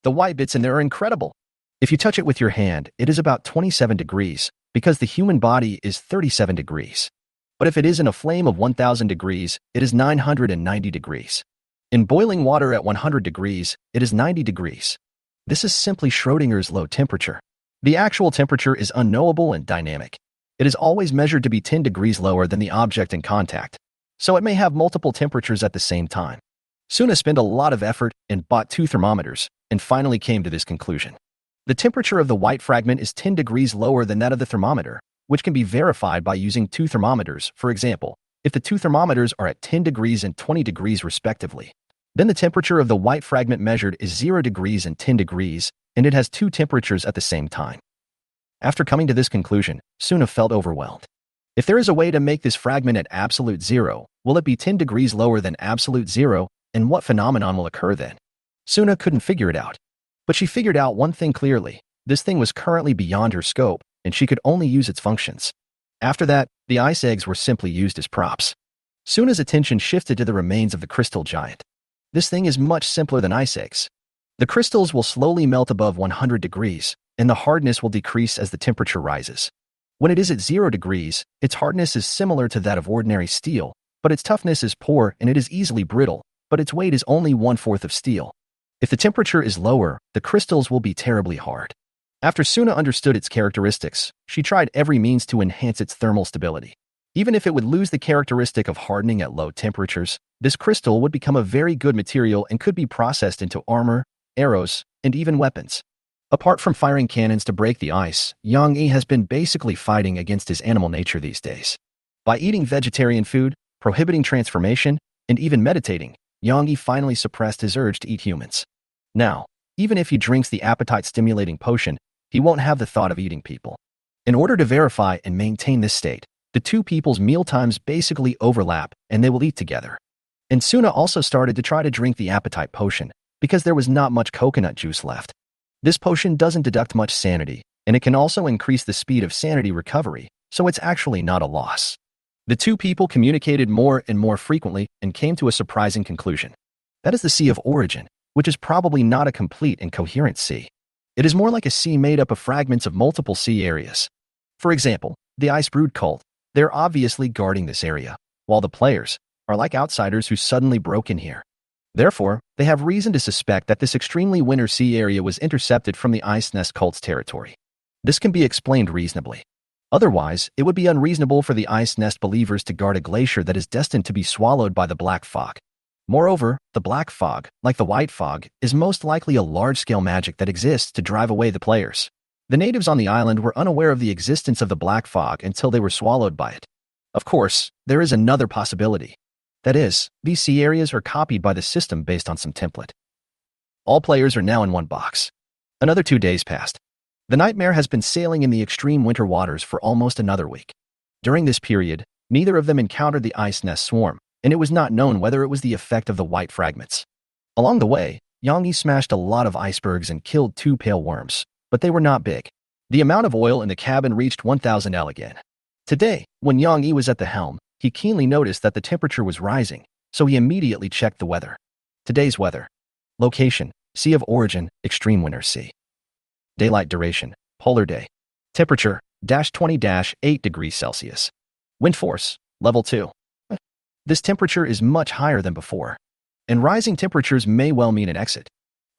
A: the white bits in there are incredible. If you touch it with your hand, it is about 27 degrees, because the human body is 37 degrees. But if it is in a flame of 1,000 degrees, it is 990 degrees. In boiling water at 100 degrees, it is 90 degrees. This is simply Schrödinger's low temperature. The actual temperature is unknowable and dynamic. It is always measured to be 10 degrees lower than the object in contact, so it may have multiple temperatures at the same time. Suna spent a lot of effort and bought 2 thermometers, and finally came to this conclusion. The temperature of the white fragment is 10 degrees lower than that of the thermometer, which can be verified by using 2 thermometers. For example, if the 2 thermometers are at 10 degrees and 20 degrees respectively, then the temperature of the white fragment measured is 0 degrees and 10 degrees, and it has 2 temperatures at the same time. After coming to this conclusion, Suna felt overwhelmed. If there is a way to make this fragment at absolute zero, will it be 10 degrees lower than absolute zero, and what phenomenon will occur then? Suna couldn't figure it out. But she figured out one thing clearly. This thing was currently beyond her scope, and she could only use its functions. After that, the ice eggs were simply used as props. Suna's attention shifted to the remains of the crystal giant. This thing is much simpler than ice eggs. The crystals will slowly melt above 100 degrees, and the hardness will decrease as the temperature rises. When it is at 0 degrees, its hardness is similar to that of ordinary steel, but its toughness is poor and it is easily brittle, but its weight is only 1/4 of steel. If the temperature is lower, the crystals will be terribly hard. After Suna understood its characteristics, she tried every means to enhance its thermal stability. Even if it would lose the characteristic of hardening at low temperatures, this crystal would become a very good material and could be processed into armor, arrows, and even weapons. Apart from firing cannons to break the ice, Yang Yi has been basically fighting against his animal nature these days. By eating vegetarian food, prohibiting transformation, and even meditating, Yang Yi finally suppressed his urge to eat humans. Now, even if he drinks the appetite-stimulating potion, he won't have the thought of eating people. In order to verify and maintain this state, the 2 people's meal times basically overlap and they will eat together. And Suna also started to try to drink the appetite potion, because there was not much coconut juice left. This potion doesn't deduct much sanity, and it can also increase the speed of sanity recovery, so it's actually not a loss. The two people communicated more and more frequently and came to a surprising conclusion. That is the sea of origin, which is probably not a complete and coherent sea. It is more like a sea made up of fragments of multiple sea areas. For example, the Ice Brood cult, they're obviously guarding this area, while the players are like outsiders who suddenly broke in here. Therefore, they have reason to suspect that this extremely winter sea area was intercepted from the Ice Nest cult's territory. This can be explained reasonably. Otherwise, it would be unreasonable for the Ice Nest believers to guard a glacier that is destined to be swallowed by the black fog. Moreover, the black fog, like the white fog, is most likely a large-scale magic that exists to drive away the players. The natives on the island were unaware of the existence of the black fog until they were swallowed by it. Of course, there is another possibility. That is, these sea areas are copied by the system based on some template. All players are now in one box. Another 2 days passed. The Nightmare has been sailing in the extreme winter waters for almost another week. During this period, neither of them encountered the Ice Nest swarm, and it was not known whether it was the effect of the white fragments. Along the way, Yang smashed a lot of icebergs and killed 2 pale worms, but they were not big. The amount of oil in the cabin reached 1,000 L again. Today, when Yang was at the helm, he keenly noticed that the temperature was rising, so he immediately checked the weather. Today's weather. Location, Sea of Origin, Extreme Winter Sea. Daylight duration, polar day. Temperature, -20-8 degrees Celsius. Wind force, level 2. This temperature is much higher than before, and rising temperatures may well mean an exit.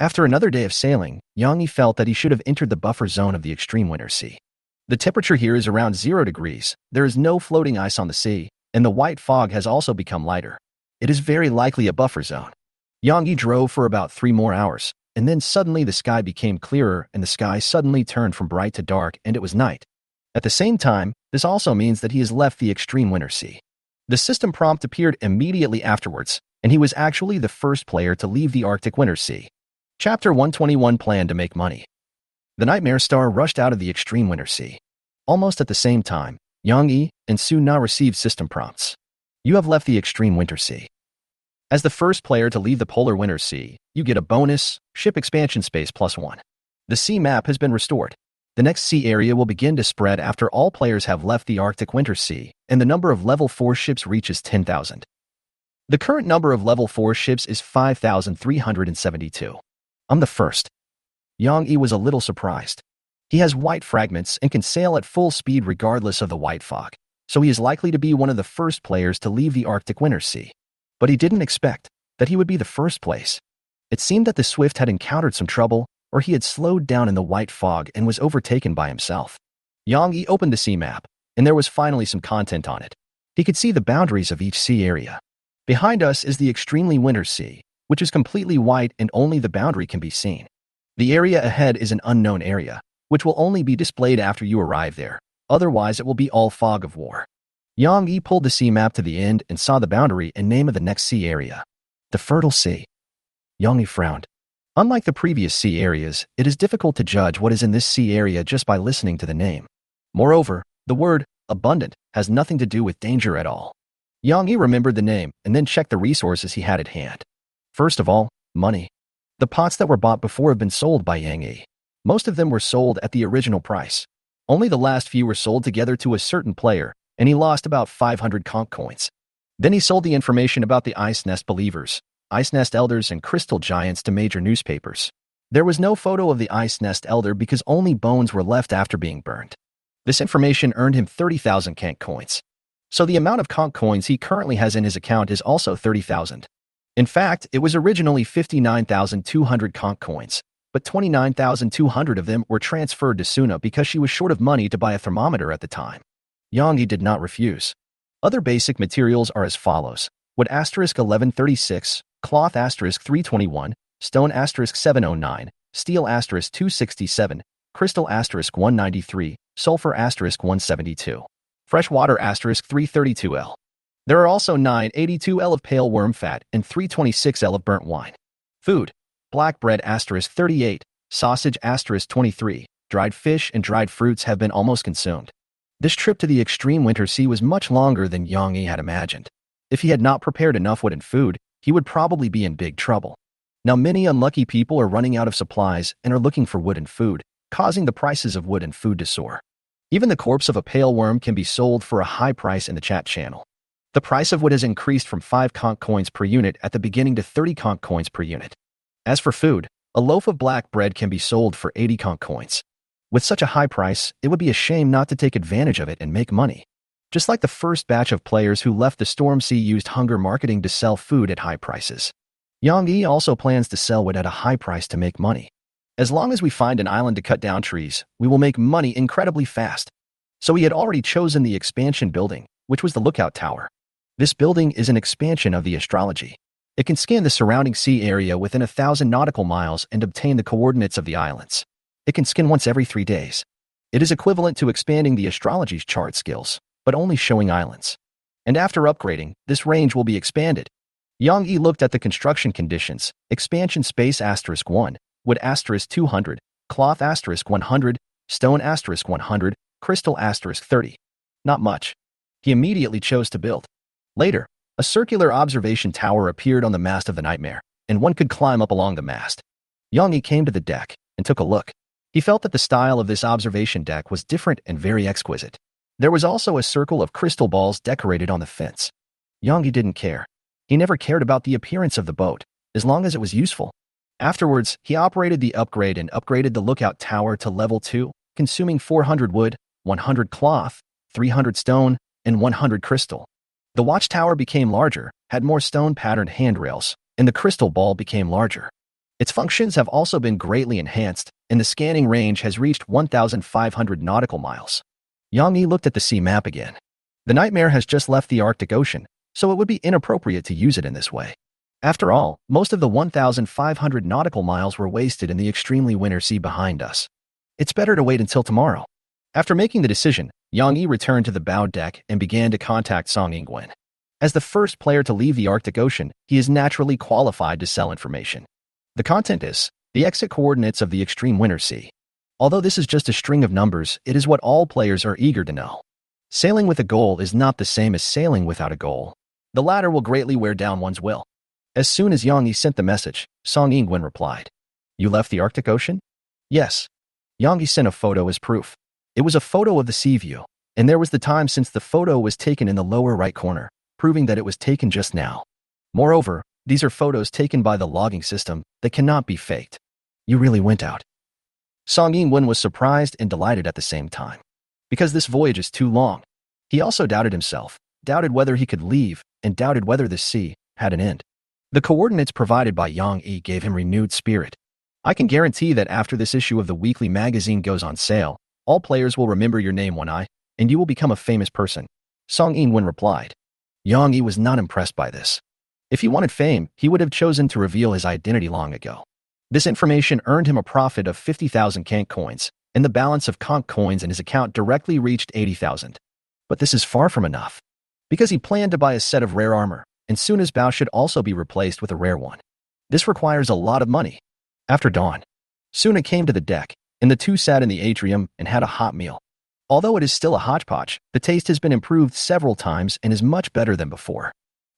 A: After another day of sailing, Yang felt that he should have entered the buffer zone of the extreme winter sea. The temperature here is around 0 degrees, there is no floating ice on the sea, and the white fog has also become lighter. It is very likely a buffer zone. Yang drove for about 3 more hours, and then suddenly the sky became clearer and the sky suddenly turned from bright to dark and it was night. At the same time, this also means that he has left the extreme winter sea. The system prompt appeared immediately afterwards, and he was actually the first player to leave the Arctic Winter Sea. Chapter 121 Plan to Make Money. The Nightmare Star rushed out of the extreme winter sea. Almost at the same time, Yang and Su Na received system prompts. You have left the extreme winter sea. As the first player to leave the polar winter sea, you get a bonus, ship expansion space +1. The sea map has been restored. The next sea area will begin to spread after all players have left the Arctic Winter Sea, and the number of level 4 ships reaches 10,000. The current number of level 4 ships is 5,372. I'm the first. Yang was a little surprised. He has white fragments and can sail at full speed regardless of the white fog, so he is likely to be one of the first players to leave the Arctic Winter Sea. But he didn't expect that he would be the first place. It seemed that the Swift had encountered some trouble, or he had slowed down in the white fog and was overtaken by himself. Yang opened the sea map, and there was finally some content on it. He could see the boundaries of each sea area. Behind us is the extremely winter sea, which is completely white and only the boundary can be seen. The area ahead is an unknown area, which will only be displayed after you arrive there. Otherwise, it will be all fog of war. Yang pulled the sea map to the end and saw the boundary and name of the next sea area. The Fertile Sea. Yang frowned. Unlike the previous sea areas, it is difficult to judge what is in this sea area just by listening to the name. Moreover, the word abundant has nothing to do with danger at all. Yang remembered the name and then checked the resources he had at hand. First of all, money. The pots that were bought before have been sold by Yang. Most of them were sold at the original price. Only the last few were sold together to a certain player, and he lost about 500 conch coins. Then he sold the information about the Ice Nest believers, Ice Nest elders, and crystal giants to major newspapers. There was no photo of the Ice Nest elder because only bones were left after being burned. This information earned him 30,000 conch coins. So the amount of conch coins he currently has in his account is also 30,000. In fact, it was originally 59,200 conch coins, but 29,200 of them were transferred to Suna because she was short of money to buy a thermometer at the time. Yang did not refuse. Other basic materials are as follows: wood *1136, cloth *321, stone *709, steel *267, crystal *193, sulfur *172, fresh water *332L. There are also 982L of pale worm fat and 326L of burnt wine. Food: black bread *38, sausage *23, dried fish and dried fruits have been almost consumed. This trip to the extreme winter sea was much longer than Yang had imagined. If he had not prepared enough wood and food, he would probably be in big trouble. Now many unlucky people are running out of supplies and are looking for wood and food, causing the prices of wood and food to soar. Even the corpse of a pale worm can be sold for a high price in the chat channel. The price of wood has increased from 5 conch coins per unit at the beginning to 30 conch coins per unit. As for food, a loaf of black bread can be sold for 80 conch coins. With such a high price, it would be a shame not to take advantage of it and make money. Just like the first batch of players who left the Storm Sea used hunger marketing to sell food at high prices. Yang Yi also plans to sell wood at a high price to make money. As long as we find an island to cut down trees, we will make money incredibly fast. So he had already chosen the expansion building, which was the lookout tower. This building is an expansion of the astrology. It can scan the surrounding sea area within 1,000 nautical miles and obtain the coordinates of the islands. It can scan once every 3 days. It is equivalent to expanding the astrology's chart skills, but only showing islands. And after upgrading, this range will be expanded. Yang Yi looked at the construction conditions: expansion space *1, wood *200, cloth *100, stone *100, crystal *30. Not much. He immediately chose to build. Later, a circular observation tower appeared on the mast of the Nightmare, and one could climb up along the mast. Yang Yi came to the deck and took a look. He felt that the style of this observation deck was different and very exquisite. There was also a circle of crystal balls decorated on the fence. Yang Yi didn't care. He never cared about the appearance of the boat, as long as it was useful. Afterwards, he operated the upgrade and upgraded the lookout tower to level 2, consuming 400 wood, 100 cloth, 300 stone, and 100 crystal. The watchtower became larger, had more stone-patterned handrails, and the crystal ball became larger. Its functions have also been greatly enhanced, and the scanning range has reached 1,500 nautical miles. Yang Yi looked at the sea map again. The Nightmare has just left the Arctic Ocean, so it would be inappropriate to use it in this way. After all, most of the 1,500 nautical miles were wasted in the extremely winter sea behind us. It's better to wait until tomorrow. After making the decision, Yang Yi returned to the bow deck and began to contact Song Yingwen. As the first player to leave the Arctic Ocean, he is naturally qualified to sell information. The content is the exit coordinates of the extreme winter sea. Although this is just a string of numbers, it is what all players are eager to know. Sailing with a goal is not the same as sailing without a goal. The latter will greatly wear down one's will. As soon as Yang Yi sent the message, Song Yingwen replied, "You left the Arctic Ocean?" "Yes." Yang Yi sent a photo as proof. It was a photo of the sea view, and there was the time since the photo was taken in the lower right corner, proving that it was taken just now. Moreover, these are photos taken by the logging system that cannot be faked. "You really went out." Song Yingwen was surprised and delighted at the same time. Because this voyage is too long. He also doubted himself, doubted whether he could leave, and doubted whether the sea had an end. The coordinates provided by Yang Yi gave him renewed spirit. "I can guarantee that after this issue of the weekly magazine goes on sale, all players will remember your name one eye, and you will become a famous person," Song Yingwen replied. Yang Yi was not impressed by this. If he wanted fame, he would have chosen to reveal his identity long ago. This information earned him a profit of 50,000 conch coins, and the balance of conch coins in his account directly reached 80,000. But this is far from enough. Because he planned to buy a set of rare armor, and soon his bow should also be replaced with a rare one. This requires a lot of money. After dawn, Suna came to the deck, and the two sat in the atrium and had a hot meal. Although it is still a hodgepodge, the taste has been improved several times and is much better than before.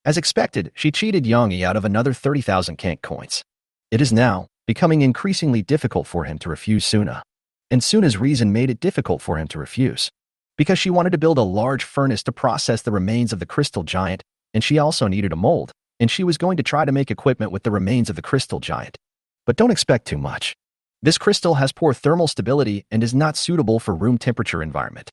A: As expected, she cheated Yang Yi out of another 30,000 conch coins. It is now becoming increasingly difficult for him to refuse Suna. And Suna's reason made it difficult for him to refuse. Because she wanted to build a large furnace to process the remains of the crystal giant, and she also needed a mold, and she was going to try to make equipment with the remains of the crystal giant. But don't expect too much. This crystal has poor thermal stability and is not suitable for room temperature environment.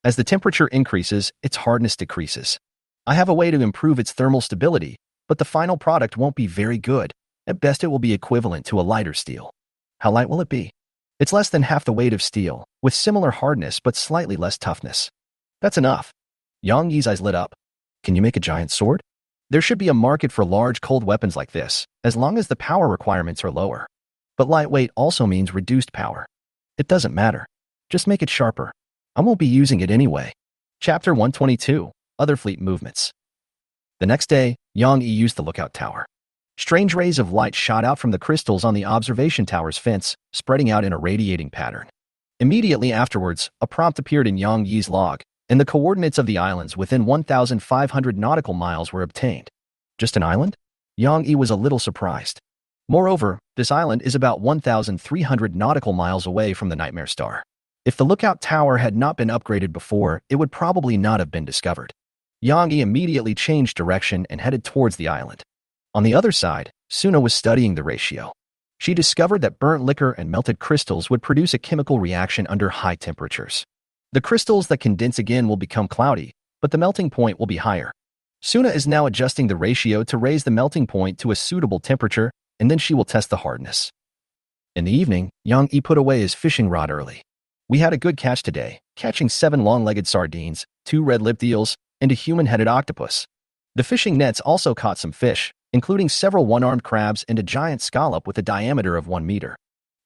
A: As the temperature increases, its hardness decreases. I have a way to improve its thermal stability, but the final product won't be very good. At best, it will be equivalent to a lighter steel. How light will it be? It's less than half the weight of steel, with similar hardness but slightly less toughness. That's enough. Yang Yi's eyes lit up. Can you make a giant sword? There should be a market for large cold weapons like this, as long as the power requirements are lower. But lightweight also means reduced power. It doesn't matter. Just make it sharper. I won't be using it anyway. Chapter 122, Other Fleet Movements. The next day, Yang Yi used the lookout tower. Strange rays of light shot out from the crystals on the observation tower's fence, spreading out in a radiating pattern. Immediately afterwards, a prompt appeared in Yang Yi's log, and the coordinates of the islands within 1,500 nautical miles were obtained. Just an island? Yang Yi was a little surprised. Moreover, this island is about 1,300 nautical miles away from the Nightmare Star. If the lookout tower had not been upgraded before, it would probably not have been discovered. Yang Yi immediately changed direction and headed towards the island. On the other side, Suna was studying the ratio. She discovered that burnt liquor and melted crystals would produce a chemical reaction under high temperatures. The crystals that condense again will become cloudy, but the melting point will be higher. Suna is now adjusting the ratio to raise the melting point to a suitable temperature, and then she will test the hardness. In the evening, Yang Yi put away his fishing rod early. We had a good catch today, catching 7 long-legged sardines, 2 red-lipped eels, and a human-headed octopus. The fishing nets also caught some fish, including several one-armed crabs and a giant scallop with a diameter of 1 meter.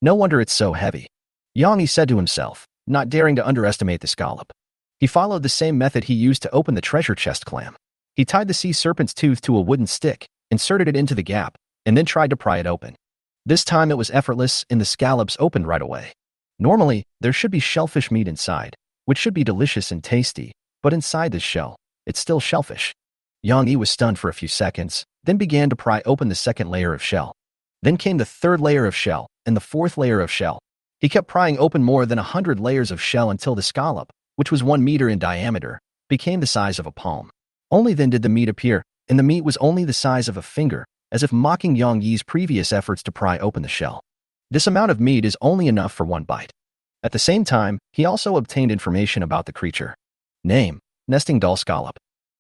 A: No wonder it's so heavy. Yang Yi said to himself, not daring to underestimate the scallop. He followed the same method he used to open the treasure chest clam. He tied the sea serpent's tooth to a wooden stick, inserted it into the gap, and then tried to pry it open. This time it was effortless and the scallops opened right away. Normally, there should be shellfish meat inside, which should be delicious and tasty, but inside this shell, it's still shellfish. Yang Yi was stunned for a few seconds, then began to pry open the second layer of shell. Then came the third layer of shell, and the fourth layer of shell. He kept prying open more than 100 layers of shell until the scallop, which was 1 meter in diameter, became the size of a palm. Only then did the meat appear, and the meat was only the size of a finger, as if mocking Yang Yi's previous efforts to pry open the shell. This amount of meat is only enough for 1 bite. At the same time, he also obtained information about the creature. Name: nesting doll scallop.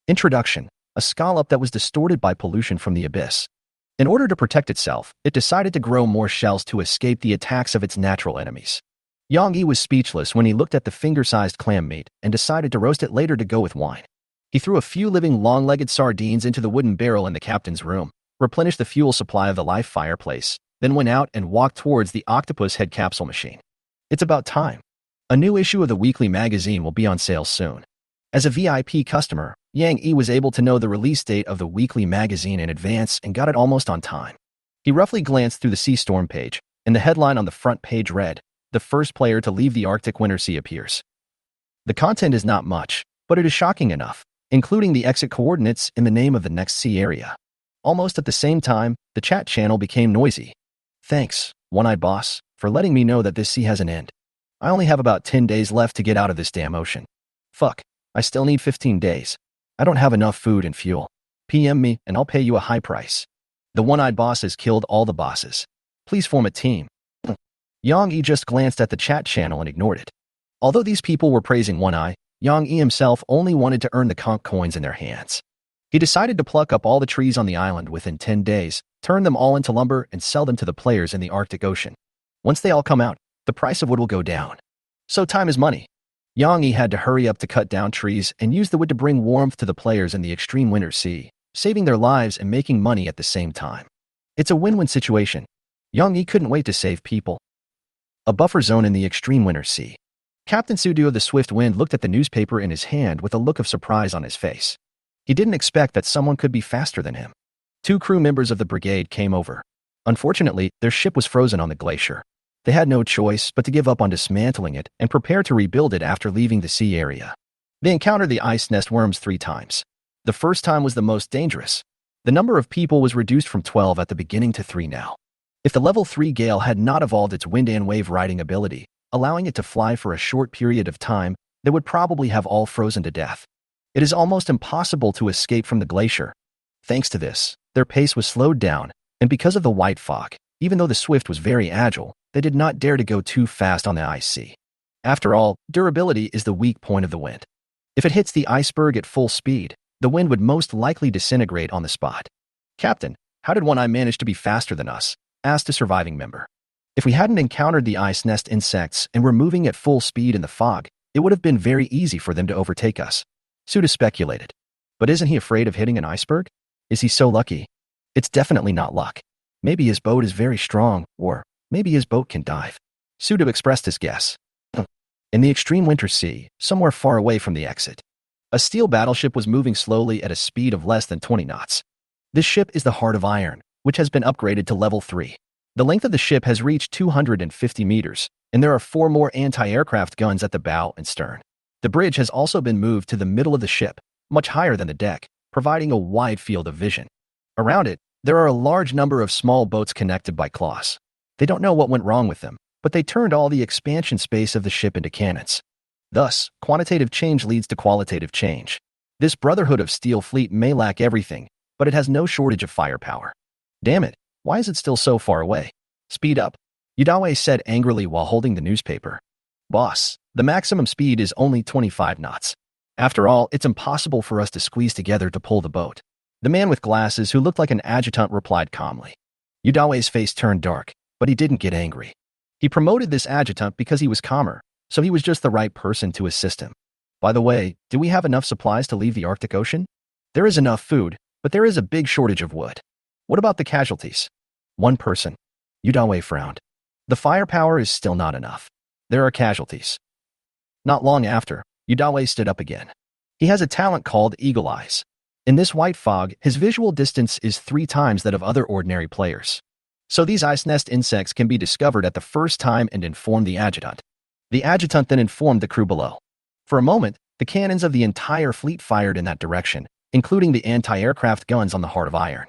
A: Introduction: a scallop that was distorted by pollution from the abyss. In order to protect itself, it decided to grow more shells to escape the attacks of its natural enemies. Yang Yi was speechless when he looked at the finger-sized clam meat and decided to roast it later to go with wine. He threw a few living long-legged sardines into the wooden barrel in the captain's room, replenished the fuel supply of the live fireplace, then went out and walked towards the octopus head capsule machine. It's about time. A new issue of the weekly magazine will be on sale soon. As a VIP customer, Yang Yi was able to know the release date of the weekly magazine in advance and got it almost on time. He roughly glanced through the Sea Storm page, and the headline on the front page read, "The first player to leave the Arctic Winter Sea appears." The content is not much, but it is shocking enough, including the exit coordinates in the name of the next sea area. Almost at the same time, the chat channel became noisy. "Thanks, One-Eyed Boss, for letting me know that this sea has an end. I only have about 10 days left to get out of this damn ocean. Fuck, I still need 15 days. I don't have enough food and fuel. PM me and I'll pay you a high price. The One-Eyed Boss has killed all the bosses. Please form a team." Yang Yi just glanced at the chat channel and ignored it. Although these people were praising One-Eye, Yang Yi himself only wanted to earn the conch coins in their hands. He decided to pluck up all the trees on the island within 10 days, turn them all into lumber, and sell them to the players in the Arctic Ocean. Once they all come out, the price of wood will go down. So time is money. Yang Yi had to hurry up to cut down trees and use the wood to bring warmth to the players in the extreme winter sea, saving their lives and making money at the same time. It's a win-win situation. Yang Yi couldn't wait to save people. A buffer zone in the extreme winter sea. Captain Sudu of the Swift Wind looked at the newspaper in his hand with a look of surprise on his face. He didn't expect that someone could be faster than him. 2 crew members of the brigade came over. Unfortunately, their ship was frozen on the glacier. They had no choice but to give up on dismantling it and prepare to rebuild it after leaving the sea area. They encountered the ice nest worms 3 times. The first time was the most dangerous. The number of people was reduced from 12 at the beginning to 3 now. If the level 3 gale had not evolved its wind and wave riding ability, allowing it to fly for a short period of time, they would probably have all frozen to death. It is almost impossible to escape from the glacier. Thanks to this, their pace was slowed down, and because of the white fog, even though the Swift was very agile, they did not dare to go too fast on the ice sea. After all, durability is the weak point of the wind. If it hits the iceberg at full speed, the wind would most likely disintegrate on the spot. "Captain, how did One-Eye manage to be faster than us?" asked a surviving member. "If we hadn't encountered the ice nest insects and were moving at full speed in the fog, it would have been very easy for them to overtake us," Suda speculated. "But isn't he afraid of hitting an iceberg? Is he so lucky?" "It's definitely not luck. Maybe his boat is very strong, or maybe his boat can dive." Suda expressed his guess. In the extreme winter sea, somewhere far away from the exit, a steel battleship was moving slowly at a speed of less than 20 knots. This ship is the Heart of Iron, which has been upgraded to level 3. The length of the ship has reached 250 meters, and there are 4 more anti-aircraft guns at the bow and stern. The bridge has also been moved to the middle of the ship, much higher than the deck, providing a wide field of vision. Around it, there are a large number of small boats connected by cloths. They don't know what went wrong with them, but they turned all the expansion space of the ship into cannons. Thus, quantitative change leads to qualitative change. This Brotherhood of Steel fleet may lack everything, but it has no shortage of firepower. Damn it, why is it still so far away? Speed up, Yudawe said angrily while holding the newspaper. Boss, the maximum speed is only 25 knots. After all, it's impossible for us to squeeze together to pull the boat. The man with glasses, who looked like an adjutant, replied calmly. Yudawe's face turned dark, but he didn't get angry. He promoted this adjutant because he was calmer, so he was just the right person to assist him. By the way, do we have enough supplies to leave the Arctic Ocean? There is enough food, but there is a big shortage of wood. What about the casualties? One person. Yudawe frowned. The firepower is still not enough. There are casualties. Not long after, Yudawe stood up again. He has a talent called Eagle Eyes. In this white fog, his visual distance is 3 times that of other ordinary players. So these ice nest insects can be discovered at the first time and inform the adjutant. The adjutant then informed the crew below. For a moment, the cannons of the entire fleet fired in that direction, including the anti-aircraft guns on the Heart of Iron.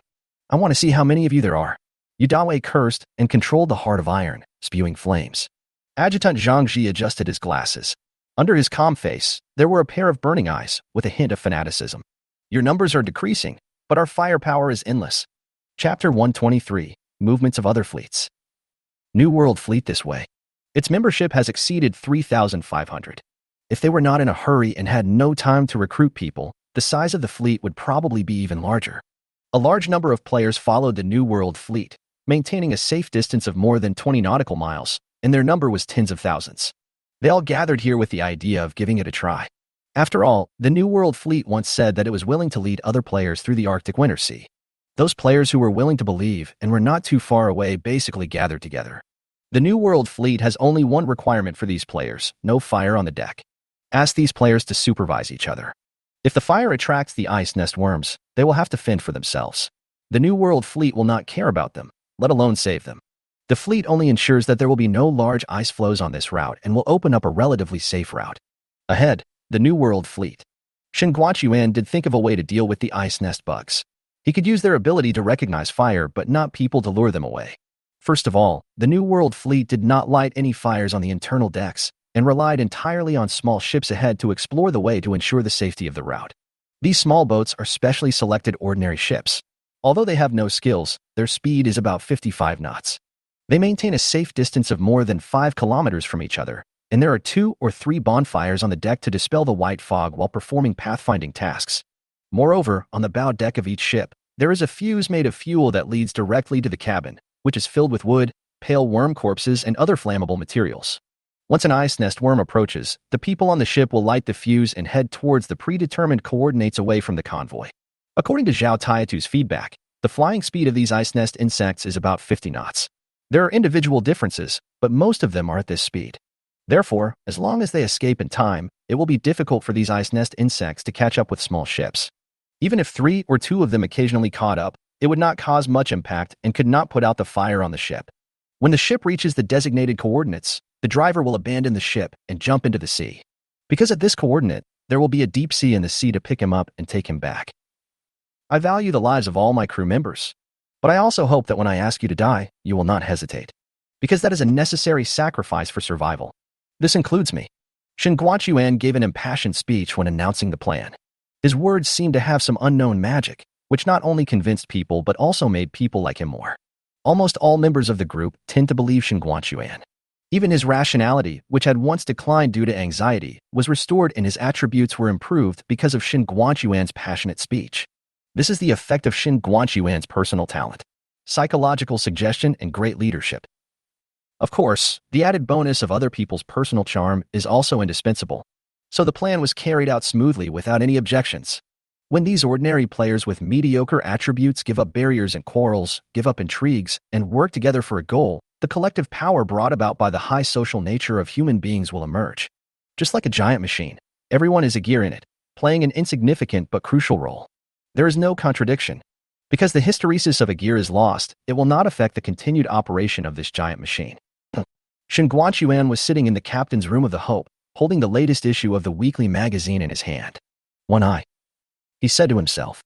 A: I want to see how many of you there are. Yudawe cursed and controlled the Heart of Iron, spewing flames. Adjutant Zhang Ji adjusted his glasses. Under his calm face, there were a pair of burning eyes with a hint of fanaticism. Your numbers are decreasing, but our firepower is endless. Chapter 123, Movements of Other Fleets. New World Fleet this way. Its membership has exceeded 3,500. If they were not in a hurry and had no time to recruit people, the size of the fleet would probably be even larger. A large number of players followed the New World Fleet, maintaining a safe distance of more than 20 nautical miles, and their number was tens of thousands. They all gathered here with the idea of giving it a try. After all, the New World Fleet once said that it was willing to lead other players through the Arctic Winter Sea. Those players who were willing to believe and were not too far away basically gathered together. The New World Fleet has only one requirement for these players: no fire on the deck. Ask these players to supervise each other. If the fire attracts the ice nest worms, they will have to fend for themselves. The New World Fleet will not care about them, let alone save them. The fleet only ensures that there will be no large ice flows on this route and will open up a relatively safe route. Ahead, the New World Fleet. Shin Guachuan did think of a way to deal with the ice nest bugs. He could use their ability to recognize fire but not people to lure them away. First of all, the New World Fleet did not light any fires on the internal decks and relied entirely on small ships ahead to explore the way to ensure the safety of the route. These small boats are specially selected ordinary ships. Although they have no skills, their speed is about 55 knots. They maintain a safe distance of more than 5 kilometers from each other, and there are 2 or 3 bonfires on the deck to dispel the white fog while performing pathfinding tasks. Moreover, on the bow deck of each ship, there is a fuse made of fuel that leads directly to the cabin, which is filled with wood, pale worm corpses, and other flammable materials. Once an ice nest worm approaches, the people on the ship will light the fuse and head towards the predetermined coordinates away from the convoy. According to Zhao Taiatu's feedback, the flying speed of these ice nest insects is about 50 knots. There are individual differences, but most of them are at this speed. Therefore, as long as they escape in time, it will be difficult for these ice nest insects to catch up with small ships. Even if 3 or 2 of them occasionally caught up, it would not cause much impact and could not put out the fire on the ship. When the ship reaches the designated coordinates, the driver will abandon the ship and jump into the sea. Because at this coordinate, there will be a deep sea in the sea to pick him up and take him back. I value the lives of all my crew members, but I also hope that when I ask you to die, you will not hesitate. Because that is a necessary sacrifice for survival. This includes me. Shin Guachuan gave an impassioned speech when announcing the plan. His words seemed to have some unknown magic, which not only convinced people but also made people like him more. Almost all members of the group tend to believe Shin Guachuan. Even his rationality, which had once declined due to anxiety, was restored and his attributes were improved because of Shin Guachuan's passionate speech. This is the effect of Shin Guachuan's personal talent, psychological suggestion, and great leadership. Of course, the added bonus of other people's personal charm is also indispensable, so the plan was carried out smoothly without any objections. When these ordinary players with mediocre attributes give up barriers and quarrels, give up intrigues, and work together for a goal, the collective power brought about by the high social nature of human beings will emerge. Just like a giant machine, everyone is a gear in it, playing an insignificant but crucial role. There is no contradiction. Because the hysteresis of a gear is lost, it will not affect the continued operation of this giant machine. Shin Guachuan was sitting in the captain's room of the Hope, holding the latest issue of the weekly magazine in his hand. One eye, he said to himself.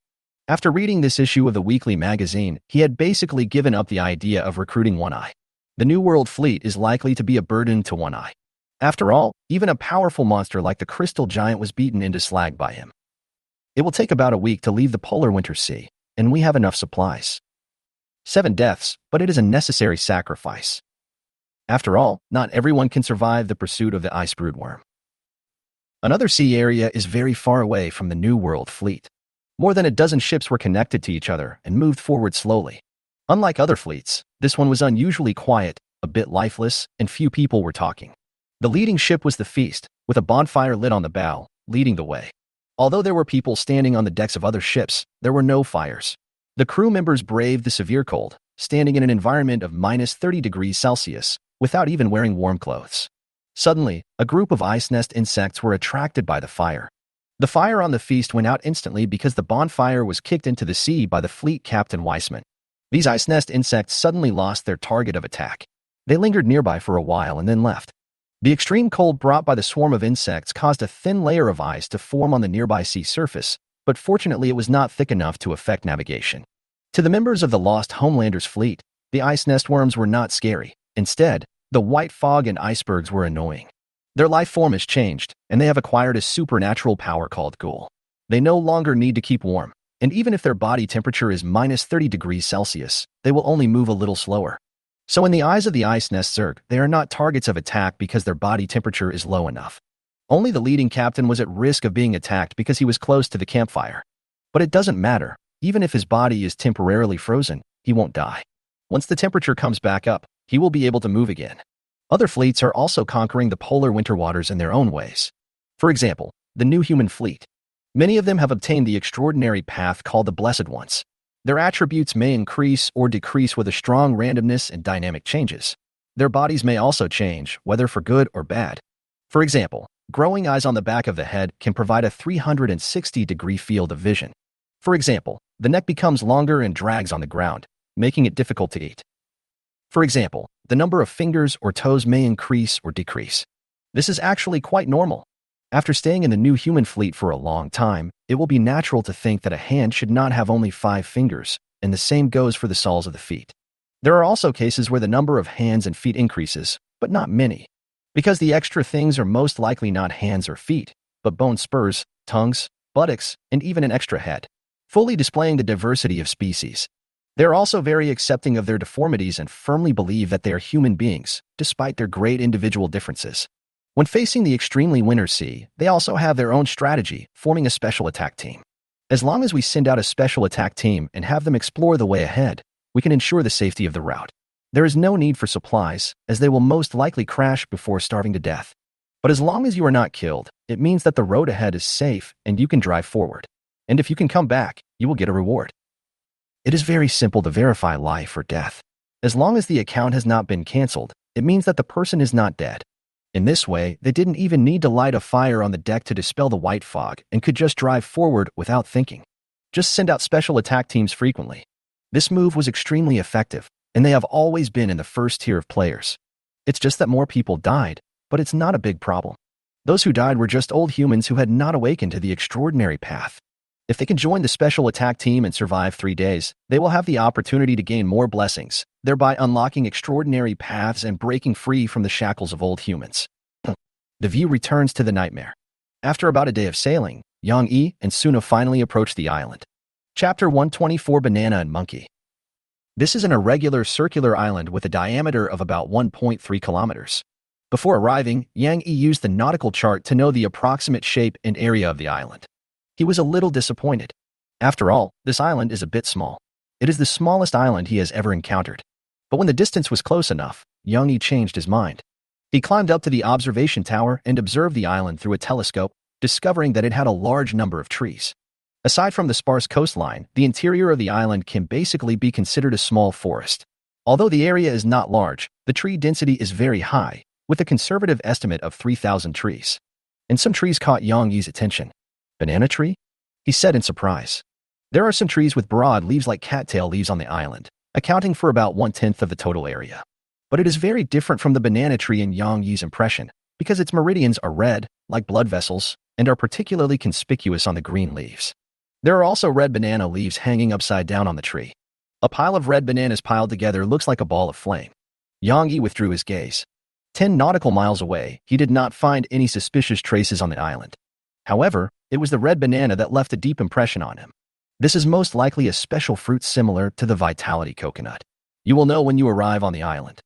A: After reading this issue of the weekly magazine, he had basically given up the idea of recruiting One Eye. The New World fleet is likely to be a burden to One Eye. After all, even a powerful monster like the crystal giant was beaten into slag by him. It will take about a week to leave the polar winter sea, and we have enough supplies. 7 deaths, but it is a necessary sacrifice. After all, not everyone can survive the pursuit of the ice broodworm. Another sea area is very far away from the New World fleet. More than a dozen ships were connected to each other and moved forward slowly. Unlike other fleets, this one was unusually quiet, a bit lifeless, and few people were talking. The leading ship was the Feast, with a bonfire lit on the bow, leading the way. Although there were people standing on the decks of other ships, there were no fires. The crew members braved the severe cold, standing in an environment of -30 degrees Celsius, without even wearing warm clothes. Suddenly, a group of ice nest insects were attracted by the fire. The fire on the Feast went out instantly because the bonfire was kicked into the sea by the fleet captain Weissman. These ice nest insects suddenly lost their target of attack. They lingered nearby for a while and then left. The extreme cold brought by the swarm of insects caused a thin layer of ice to form on the nearby sea surface, but fortunately it was not thick enough to affect navigation. To the members of the Lost Homelanders fleet, the ice nest worms were not scary. Instead, the white fog and icebergs were annoying. Their life form has changed, and they have acquired a supernatural power called ghoul. They no longer need to keep warm, and even if their body temperature is -30 degrees Celsius, they will only move a little slower. So in the eyes of the ice nest zerg, they are not targets of attack because their body temperature is low enough. Only the leading captain was at risk of being attacked because he was close to the campfire. But it doesn't matter. Even if his body is temporarily frozen, he won't die. Once the temperature comes back up, he will be able to move again. Other fleets are also conquering the polar winter waters in their own ways. For example, the New Human fleet. Many of them have obtained the extraordinary path called the Blessed Ones. Their attributes may increase or decrease with a strong randomness and dynamic changes. Their bodies may also change, whether for good or bad. For example, growing eyes on the back of the head can provide a 360-degree field of vision. For example, the neck becomes longer and drags on the ground, making it difficult to eat. For example, the number of fingers or toes may increase or decrease. This is actually quite normal. After staying in the New Human fleet for a long time, it will be natural to think that a hand should not have only 5 fingers, and the same goes for the soles of the feet. There are also cases where the number of hands and feet increases, but not many, because the extra things are most likely not hands or feet, but bone spurs, tongues, buttocks, and even an extra head, fully displaying the diversity of species. They are also very accepting of their deformities and firmly believe that they are human beings, despite their great individual differences. When facing the extremely winter sea, they also have their own strategy, forming a special attack team. As long as we send out a special attack team and have them explore the way ahead, we can ensure the safety of the route. There is no need for supplies, as they will most likely crash before starving to death. But as long as you are not killed, it means that the road ahead is safe and you can drive forward. And if you can come back, you will get a reward. It is very simple to verify life or death. As long as the account has not been canceled, it means that the person is not dead. In this way, they didn't even need to light a fire on the deck to dispel the white fog and could just drive forward without thinking. Just send out special attack teams frequently. This move was extremely effective, and they have always been in the first tier of players. It's just that more people died, but it's not a big problem. Those who died were just old humans who had not awakened to the extraordinary path. If they can join the special attack team and survive 3 days, they will have the opportunity to gain more blessings, thereby unlocking extraordinary paths and breaking free from the shackles of old humans. The view returns to the nightmare. After about a day of sailing, Yang Yi and Suna finally approach the island. Chapter 124 Banana and Monkey. This is an irregular circular island with a diameter of about 1.3 kilometers. Before arriving, Yang Yi used the nautical chart to know the approximate shape and area of the island. He was a little disappointed. After all, this island is a bit small. It is the smallest island he has ever encountered. But when the distance was close enough, Yang Yi changed his mind. He climbed up to the observation tower and observed the island through a telescope, discovering that it had a large number of trees. Aside from the sparse coastline, the interior of the island can basically be considered a small forest. Although the area is not large, the tree density is very high, with a conservative estimate of 3,000 trees. And some trees caught Yang Yi's attention. Banana tree? He said in surprise. There are some trees with broad leaves like cattail leaves on the island, accounting for about 1/10 of the total area. But it is very different from the banana tree in Yang Yi's impression, because its meridians are red, like blood vessels, and are particularly conspicuous on the green leaves. There are also red banana leaves hanging upside down on the tree. A pile of red bananas piled together looks like a ball of flame. Yang Yi withdrew his gaze. 10 nautical miles away, he did not find any suspicious traces on the island. However, it was the red banana that left a deep impression on him. This is most likely a special fruit similar to the vitality coconut. You will know when you arrive on the island.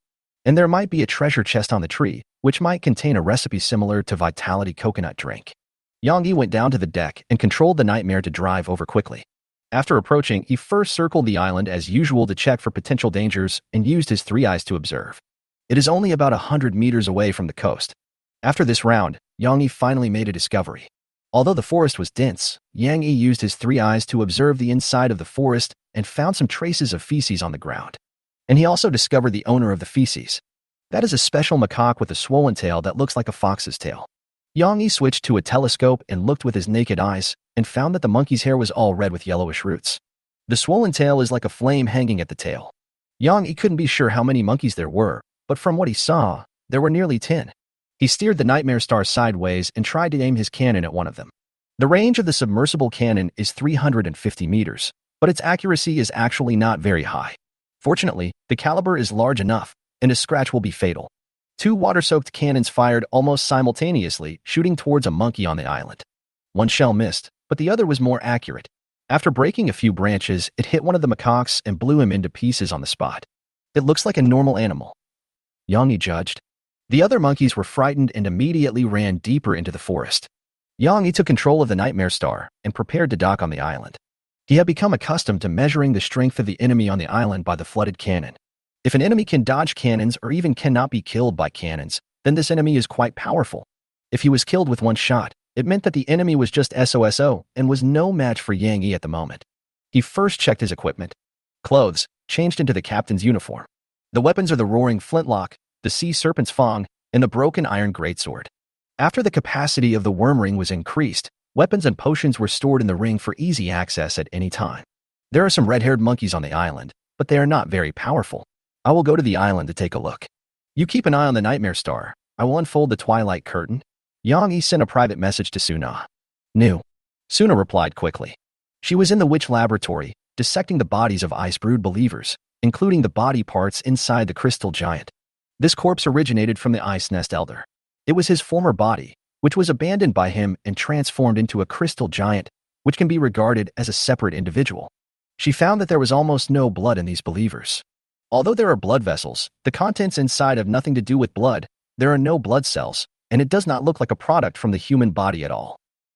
A: And there might be a treasure chest on the tree, which might contain a recipe similar to vitality coconut drink. Yang Yi went down to the deck and controlled the nightmare to drive over quickly. After approaching, he first circled the island as usual to check for potential dangers and used his 3 eyes to observe. It is only about 100 meters away from the coast. After this round, Yang Yi finally made a discovery. Although the forest was dense, Yang Yi used his 3 eyes to observe the inside of the forest and found some traces of feces on the ground. And he also discovered the owner of the feces. That is a special macaque with a swollen tail that looks like a fox's tail. Yang Yi switched to a telescope and looked with his naked eyes and found that the monkey's hair was all red with yellowish roots. The swollen tail is like a flame hanging at the tail. Yang Yi couldn't be sure how many monkeys there were, but from what he saw, there were nearly 10. He steered the nightmare star sideways and tried to aim his cannon at one of them. The range of the submersible cannon is 350 meters, but its accuracy is actually not very high. Fortunately, the caliber is large enough, and a scratch will be fatal. 2 water-soaked cannons fired almost simultaneously, shooting towards a monkey on the island. One shell missed, but the other was more accurate. After breaking a few branches, it hit one of the macaques and blew him into pieces on the spot. It looks like a normal animal, Yang Yi judged. The other monkeys were frightened and immediately ran deeper into the forest. Yang Yi took control of the nightmare star and prepared to dock on the island. He had become accustomed to measuring the strength of the enemy on the island by the flooded cannon. If an enemy can dodge cannons or even cannot be killed by cannons, then this enemy is quite powerful. If he was killed with one shot, it meant that the enemy was just SOSO and was no match for Yang Yi at the moment. He first checked his equipment. Clothes, changed into the captain's uniform. The weapons are the roaring flintlock, the sea serpent's fang, and the broken iron greatsword. After the capacity of the worm ring was increased, weapons and potions were stored in the ring for easy access at any time. There are some red-haired monkeys on the island, but they are not very powerful. I will go to the island to take a look. You keep an eye on the nightmare star. I will unfold the twilight curtain. Yang Yi sent a private message to Suna. New. Suna replied quickly. She was in the witch laboratory, dissecting the bodies of ice-brewed believers, including the body parts inside the crystal giant. This corpse originated from the ice nest elder. It was his former body, which was abandoned by him and transformed into a crystal giant, which can be regarded as a separate individual. She found that there was almost no blood in these believers. Although there are blood vessels, the contents inside have nothing to do with blood. There are no blood cells, and it does not look like a product from the human body at all.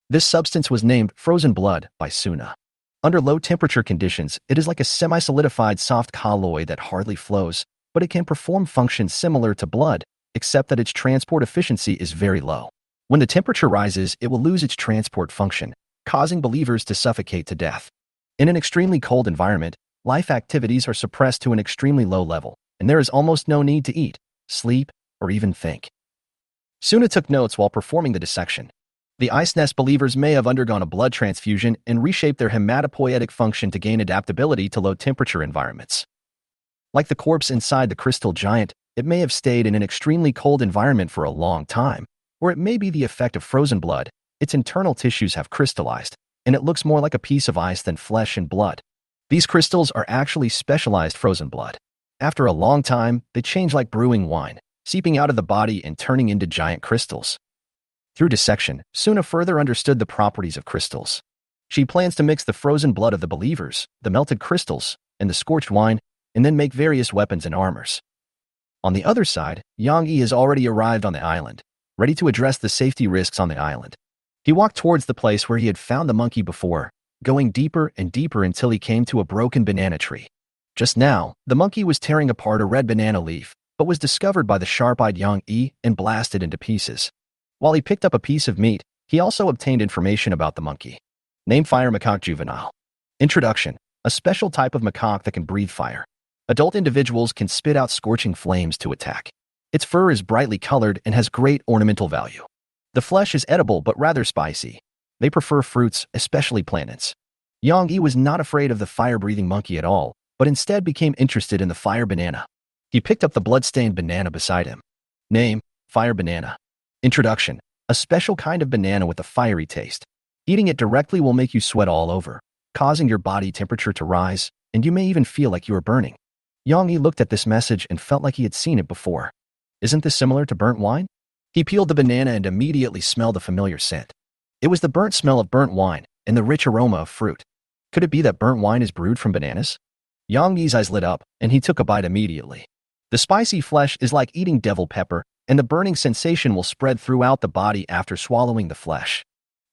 A: This substance was named frozen blood by Suna. Under low-temperature conditions, it is like a semi-solidified soft colloid that hardly flows, but it can perform functions similar to blood, except that its transport efficiency is very low. When the temperature rises, it will lose its transport function, causing believers to suffocate to death. In an extremely cold environment, life activities are suppressed to an extremely low level, and there is almost no need to eat, sleep, or even think. Suna took notes while performing the dissection. The ice nest believers may have undergone a blood transfusion and reshaped their hematopoietic function to gain adaptability to low-temperature environments. Like the corpse inside the crystal giant, it may have stayed in an extremely cold environment for a long time, or it may be the effect of frozen blood. Its internal tissues have crystallized, and it looks more like a piece of ice than flesh and blood. These crystals are actually specialized frozen blood. After a long time, they change like brewing wine, seeping out of the body and turning into giant crystals. Through dissection, Suna further understood the properties of crystals. She plans to mix the frozen blood of the believers, the melted crystals, and the scorched wine, and then make various weapons and armors. On the other side, Yang Yi has already arrived on the island, ready to address the safety risks on the island. He walked towards the place where he had found the monkey before, going deeper and deeper until he came to a broken banana tree. Just now, the monkey was tearing apart a red banana leaf, but was discovered by the sharp-eyed Yang Yi and blasted into pieces. While he picked up a piece of meat, he also obtained information about the monkey. Name: Fire Macaque Juvenile. Introduction: a special type of macaque that can breathe fire. Adult individuals can spit out scorching flames to attack. Its fur is brightly colored and has great ornamental value. The flesh is edible but rather spicy. They prefer fruits, especially plantains. Yang Yi was not afraid of the fire-breathing monkey at all, but instead became interested in the fire banana. He picked up the blood-stained banana beside him. Name: Fire Banana. Introduction: a special kind of banana with a fiery taste. Eating it directly will make you sweat all over, causing your body temperature to rise, and you may even feel like you are burning. Yang Yi looked at this message and felt like he had seen it before. Isn't this similar to burnt wine? He peeled the banana and immediately smelled a familiar scent. It was the burnt smell of burnt wine and the rich aroma of fruit. Could it be that burnt wine is brewed from bananas? Yang Yi's eyes lit up, and he took a bite immediately. The spicy flesh is like eating devil pepper, and the burning sensation will spread throughout the body after swallowing the flesh.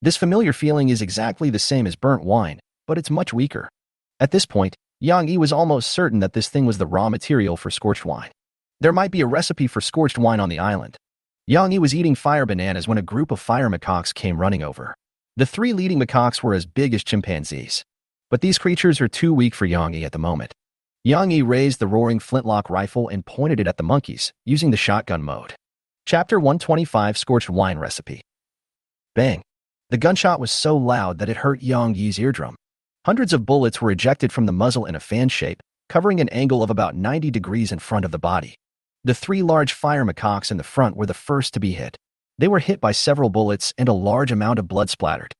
A: This familiar feeling is exactly the same as burnt wine, but it's much weaker. At this point, Yang Yi was almost certain that this thing was the raw material for scorched wine. There might be a recipe for scorched wine on the island. Yang Yi was eating fire bananas when a group of fire macaques came running over. The three leading macaques were as big as chimpanzees. But these creatures are too weak for Yang Yi at the moment. Yang Yi raised the roaring flintlock rifle and pointed it at the monkeys, using the shotgun mode. Chapter 125 Scorched Wine Recipe. Bang! The gunshot was so loud that it hurt Yang Yi's eardrum. Hundreds of bullets were ejected from the muzzle in a fan shape, covering an angle of about 90 degrees in front of the body. The three large fire macaques in the front were the first to be hit. They were hit by several bullets and a large amount of blood splattered.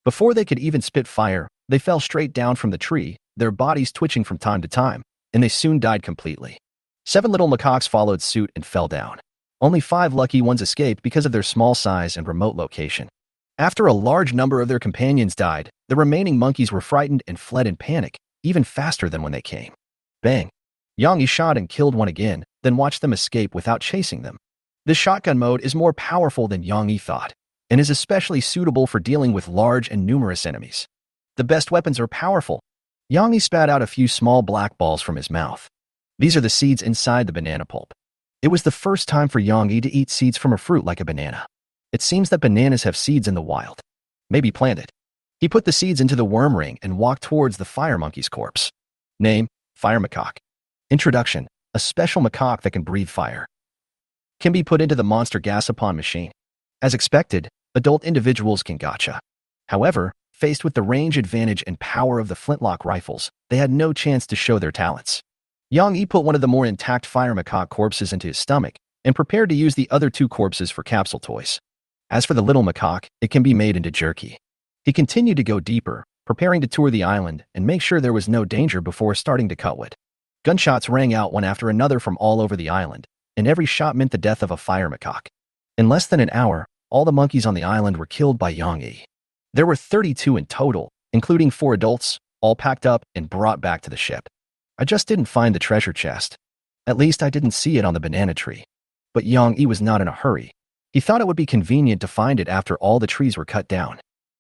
A: Before they could even spit fire, they fell straight down from the tree, their bodies twitching from time to time, and they soon died completely. 7 little macaques followed suit and fell down. Only 5 lucky ones escaped because of their small size and remote location. After a large number of their companions died, the remaining monkeys were frightened and fled in panic, even faster than when they came. Bang! Yang Yi shot and killed one again, then watched them escape without chasing them. This shotgun mode is more powerful than Yang Yi thought, and is especially suitable for dealing with large and numerous enemies. The best weapons are powerful. Yang Yi spat out a few small black balls from his mouth. These are the seeds inside the banana pulp. It was the first time for Yang Yi to eat seeds from a fruit like a banana. It seems that bananas have seeds in the wild. Maybe plant it. He put the seeds into the worm ring and walked towards the fire monkey's corpse. Name: Fire Macaque. Introduction: a special macaque that can breathe fire. Can be put into the monster gas-upon machine. As expected, adult individuals can gotcha. However, faced with the range advantage and power of the flintlock rifles, they had no chance to show their talents. Yang Yi put one of the more intact fire macaque corpses into his stomach and prepared to use the other 2 corpses for capsule toys. As for the little macaque, it can be made into jerky. He continued to go deeper, preparing to tour the island and make sure there was no danger before starting to cut wood. Gunshots rang out one after another from all over the island, and every shot meant the death of a fire macaque. In less than an hour, all the monkeys on the island were killed by Yang Yi. There were 32 in total, including 4 adults, all packed up and brought back to the ship. I just didn't find the treasure chest. At least I didn't see it on the banana tree. But Yang Yi was not in a hurry. He thought it would be convenient to find it after all the trees were cut down.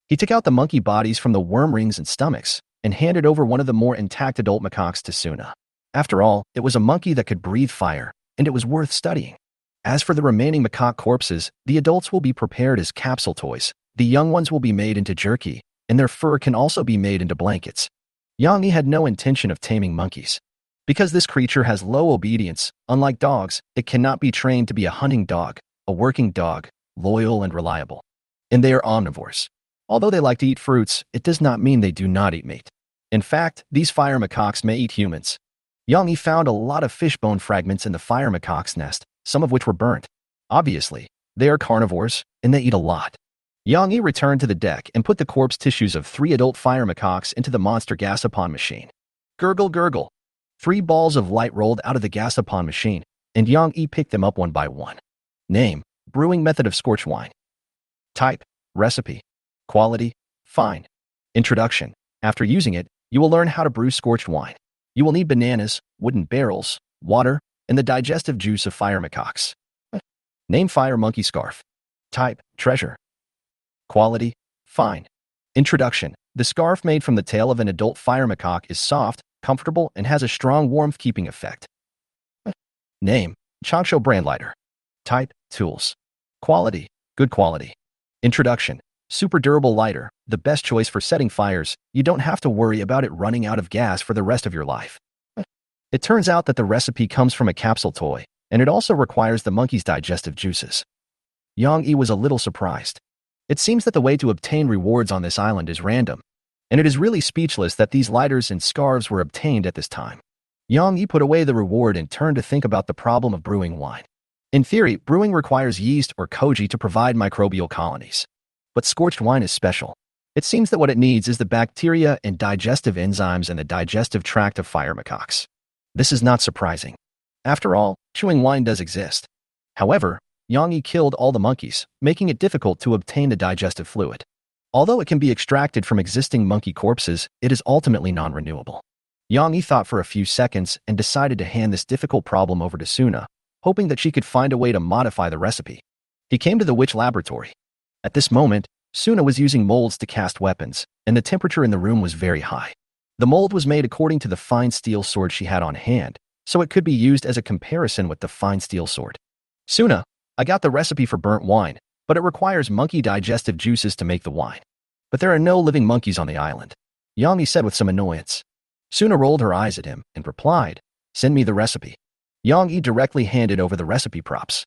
A: He took out the monkey bodies from the worm rings and stomachs and handed over one of the more intact adult macaques to Suna. After all, it was a monkey that could breathe fire, and it was worth studying. As for the remaining macaque corpses, the adults will be prepared as capsule toys, the young ones will be made into jerky, and their fur can also be made into blankets. Yang Yi had no intention of taming monkeys. Because this creature has low obedience, unlike dogs, it cannot be trained to be a hunting dog, a working dog, loyal and reliable. And they are omnivores. Although they like to eat fruits, it does not mean they do not eat meat. In fact, these fire macaques may eat humans. Yang Yi found a lot of fish bone fragments in the fire macaque's nest, some of which were burnt. Obviously, they are carnivores, and they eat a lot. Yang Yi returned to the deck and put the corpse tissues of 3 adult fire macaques into the monster gas-upon machine. Gurgle, gurgle. 3 balls of light rolled out of the gas-upon machine, and Yang Yi picked them up one by one. Name: brewing method of scorched wine. Type: recipe. Quality: fine. Introduction: after using it, you will learn how to brew scorched wine. You will need bananas, wooden barrels, water, and the digestive juice of fire macaques. Name: fire monkey scarf. Type: treasure. Quality: fine. Introduction: the scarf made from the tail of an adult fire macaque is soft, comfortable, and has a strong warmth-keeping effect. Name: Changsho brand lighter. Type: tools. Quality: good quality. Introduction: super durable lighter, the best choice for setting fires. You don't have to worry about it running out of gas for the rest of your life. It turns out that the recipe comes from a capsule toy, and it also requires the monkey's digestive juices. Yang Yi was a little surprised. It seems that the way to obtain rewards on this island is random, and it is really speechless that these lighters and scarves were obtained at this time. Yang Yi put away the reward and turned to think about the problem of brewing wine. In theory, brewing requires yeast or koji to provide microbial colonies. But scorched wine is special. It seems that what it needs is the bacteria and digestive enzymes in the digestive tract of fire macaques. This is not surprising. After all, chewing wine does exist. However, Yang Yi killed all the monkeys, making it difficult to obtain the digestive fluid. Although it can be extracted from existing monkey corpses, it is ultimately non-renewable. Yang Yi thought for a few seconds and decided to hand this difficult problem over to Suna, hoping that she could find a way to modify the recipe. He came to the witch laboratory. At this moment, Suna was using molds to cast weapons, and the temperature in the room was very high. The mold was made according to the fine steel sword she had on hand, so it could be used as a comparison with the fine steel sword. Suna, I got the recipe for burnt wine, but it requires monkey digestive juices to make the wine. But there are no living monkeys on the island, Yang Yi said with some annoyance. Suna rolled her eyes at him and replied, "Send me the recipe." Yang Yi directly handed over the recipe props.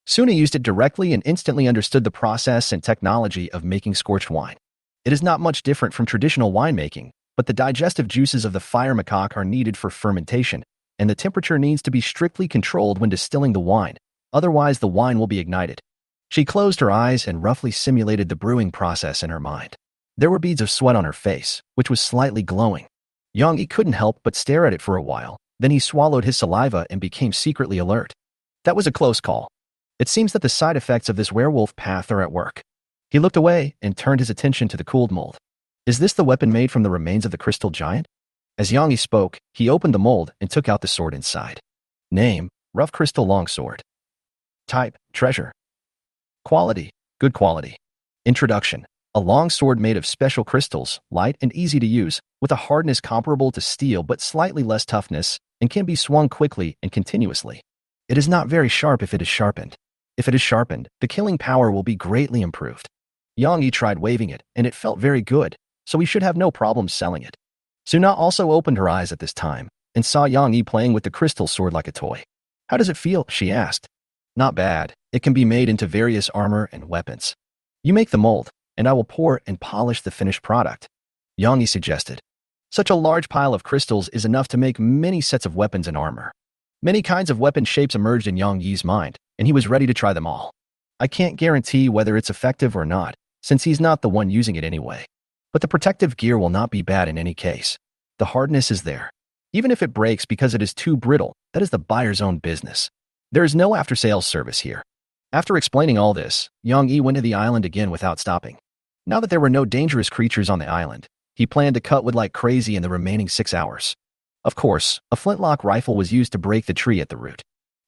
A: Suna used it directly and instantly understood the process and technology of making scorched wine. It is not much different from traditional winemaking, but the digestive juices of the fire macaque are needed for fermentation, and the temperature needs to be strictly controlled when distilling the wine, otherwise the wine will be ignited. She closed her eyes and roughly simulated the brewing process in her mind. There were beads of sweat on her face, which was slightly glowing. Yang Yi couldn't help but stare at it for a while, then he swallowed his saliva and became secretly alert. That was a close call. It seems that the side effects of this werewolf path are at work. He looked away and turned his attention to the cooled mold. Is this the weapon made from the remains of the crystal giant? As Yang Yi spoke, he opened the mold and took out the sword inside. Name, rough crystal longsword. Type, treasure. Quality, good quality. Introduction, a longsword made of special crystals, light and easy to use, with a hardness comparable to steel but slightly less toughness, and can be swung quickly and continuously. It is not very sharp if it is sharpened. If it is sharpened, the killing power will be greatly improved. Yang Yi tried waving it, and it felt very good, so he should have no problem selling it. Suna also opened her eyes at this time, and saw Yang Yi playing with the crystal sword like a toy. How does it feel? She asked. Not bad. It can be made into various armor and weapons. You make the mold, and I will pour and polish the finished product, Yang Yi suggested. Such a large pile of crystals is enough to make many sets of weapons and armor. Many kinds of weapon shapes emerged in Yang Yi's mind, and he was ready to try them all. I can't guarantee whether it's effective or not, since he's not the one using it anyway. But the protective gear will not be bad in any case. The hardness is there. Even if it breaks because it is too brittle, that is the buyer's own business. There is no after-sales service here. After explaining all this, Yang Yi went to the island again without stopping. Now that there were no dangerous creatures on the island, he planned to cut wood like crazy in the remaining 6 hours. Of course, a flintlock rifle was used to break the tree at the root.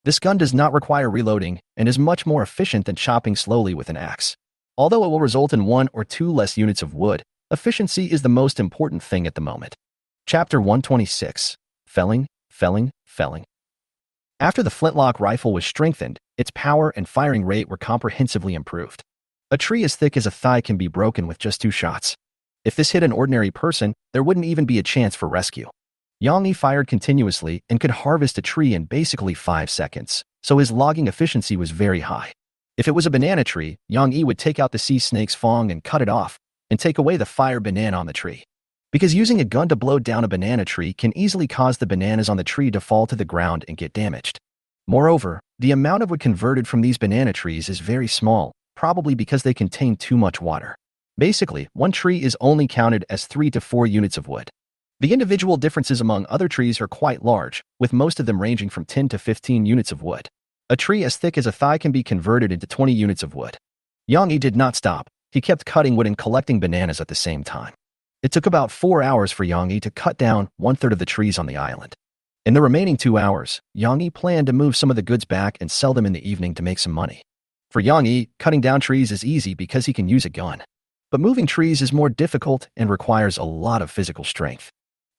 A: This gun does not require reloading and is much more efficient than chopping slowly with an axe. Although it will result in 1 or 2 less units of wood, efficiency is the most important thing at the moment. Chapter 126. Felling, Felling, Felling. After the flintlock rifle was strengthened, its power and firing rate were comprehensively improved. A tree as thick as a thigh can be broken with just 2 shots. If this hit an ordinary person, there wouldn't even be a chance for rescue. Yang Yi fired continuously and could harvest a tree in basically 5 seconds, so his logging efficiency was very high. If it was a banana tree, Yang Yi would take out the sea snake's fong and cut it off, and take away the fire banana on the tree. Because using a gun to blow down a banana tree can easily cause the bananas on the tree to fall to the ground and get damaged. Moreover, the amount of wood converted from these banana trees is very small, probably because they contain too much water. Basically, one tree is only counted as 3 to 4 units of wood. The individual differences among other trees are quite large, with most of them ranging from 10 to 15 units of wood. A tree as thick as a thigh can be converted into 20 units of wood. Yang Yi did not stop. He kept cutting wood and collecting bananas at the same time. It took about 4 hours for Yang Yi to cut down 1/3 of the trees on the island. In the remaining 2 hours, Yang Yi planned to move some of the goods back and sell them in the evening to make some money. For Yang Yi, cutting down trees is easy because he can use a gun. But moving trees is more difficult and requires a lot of physical strength.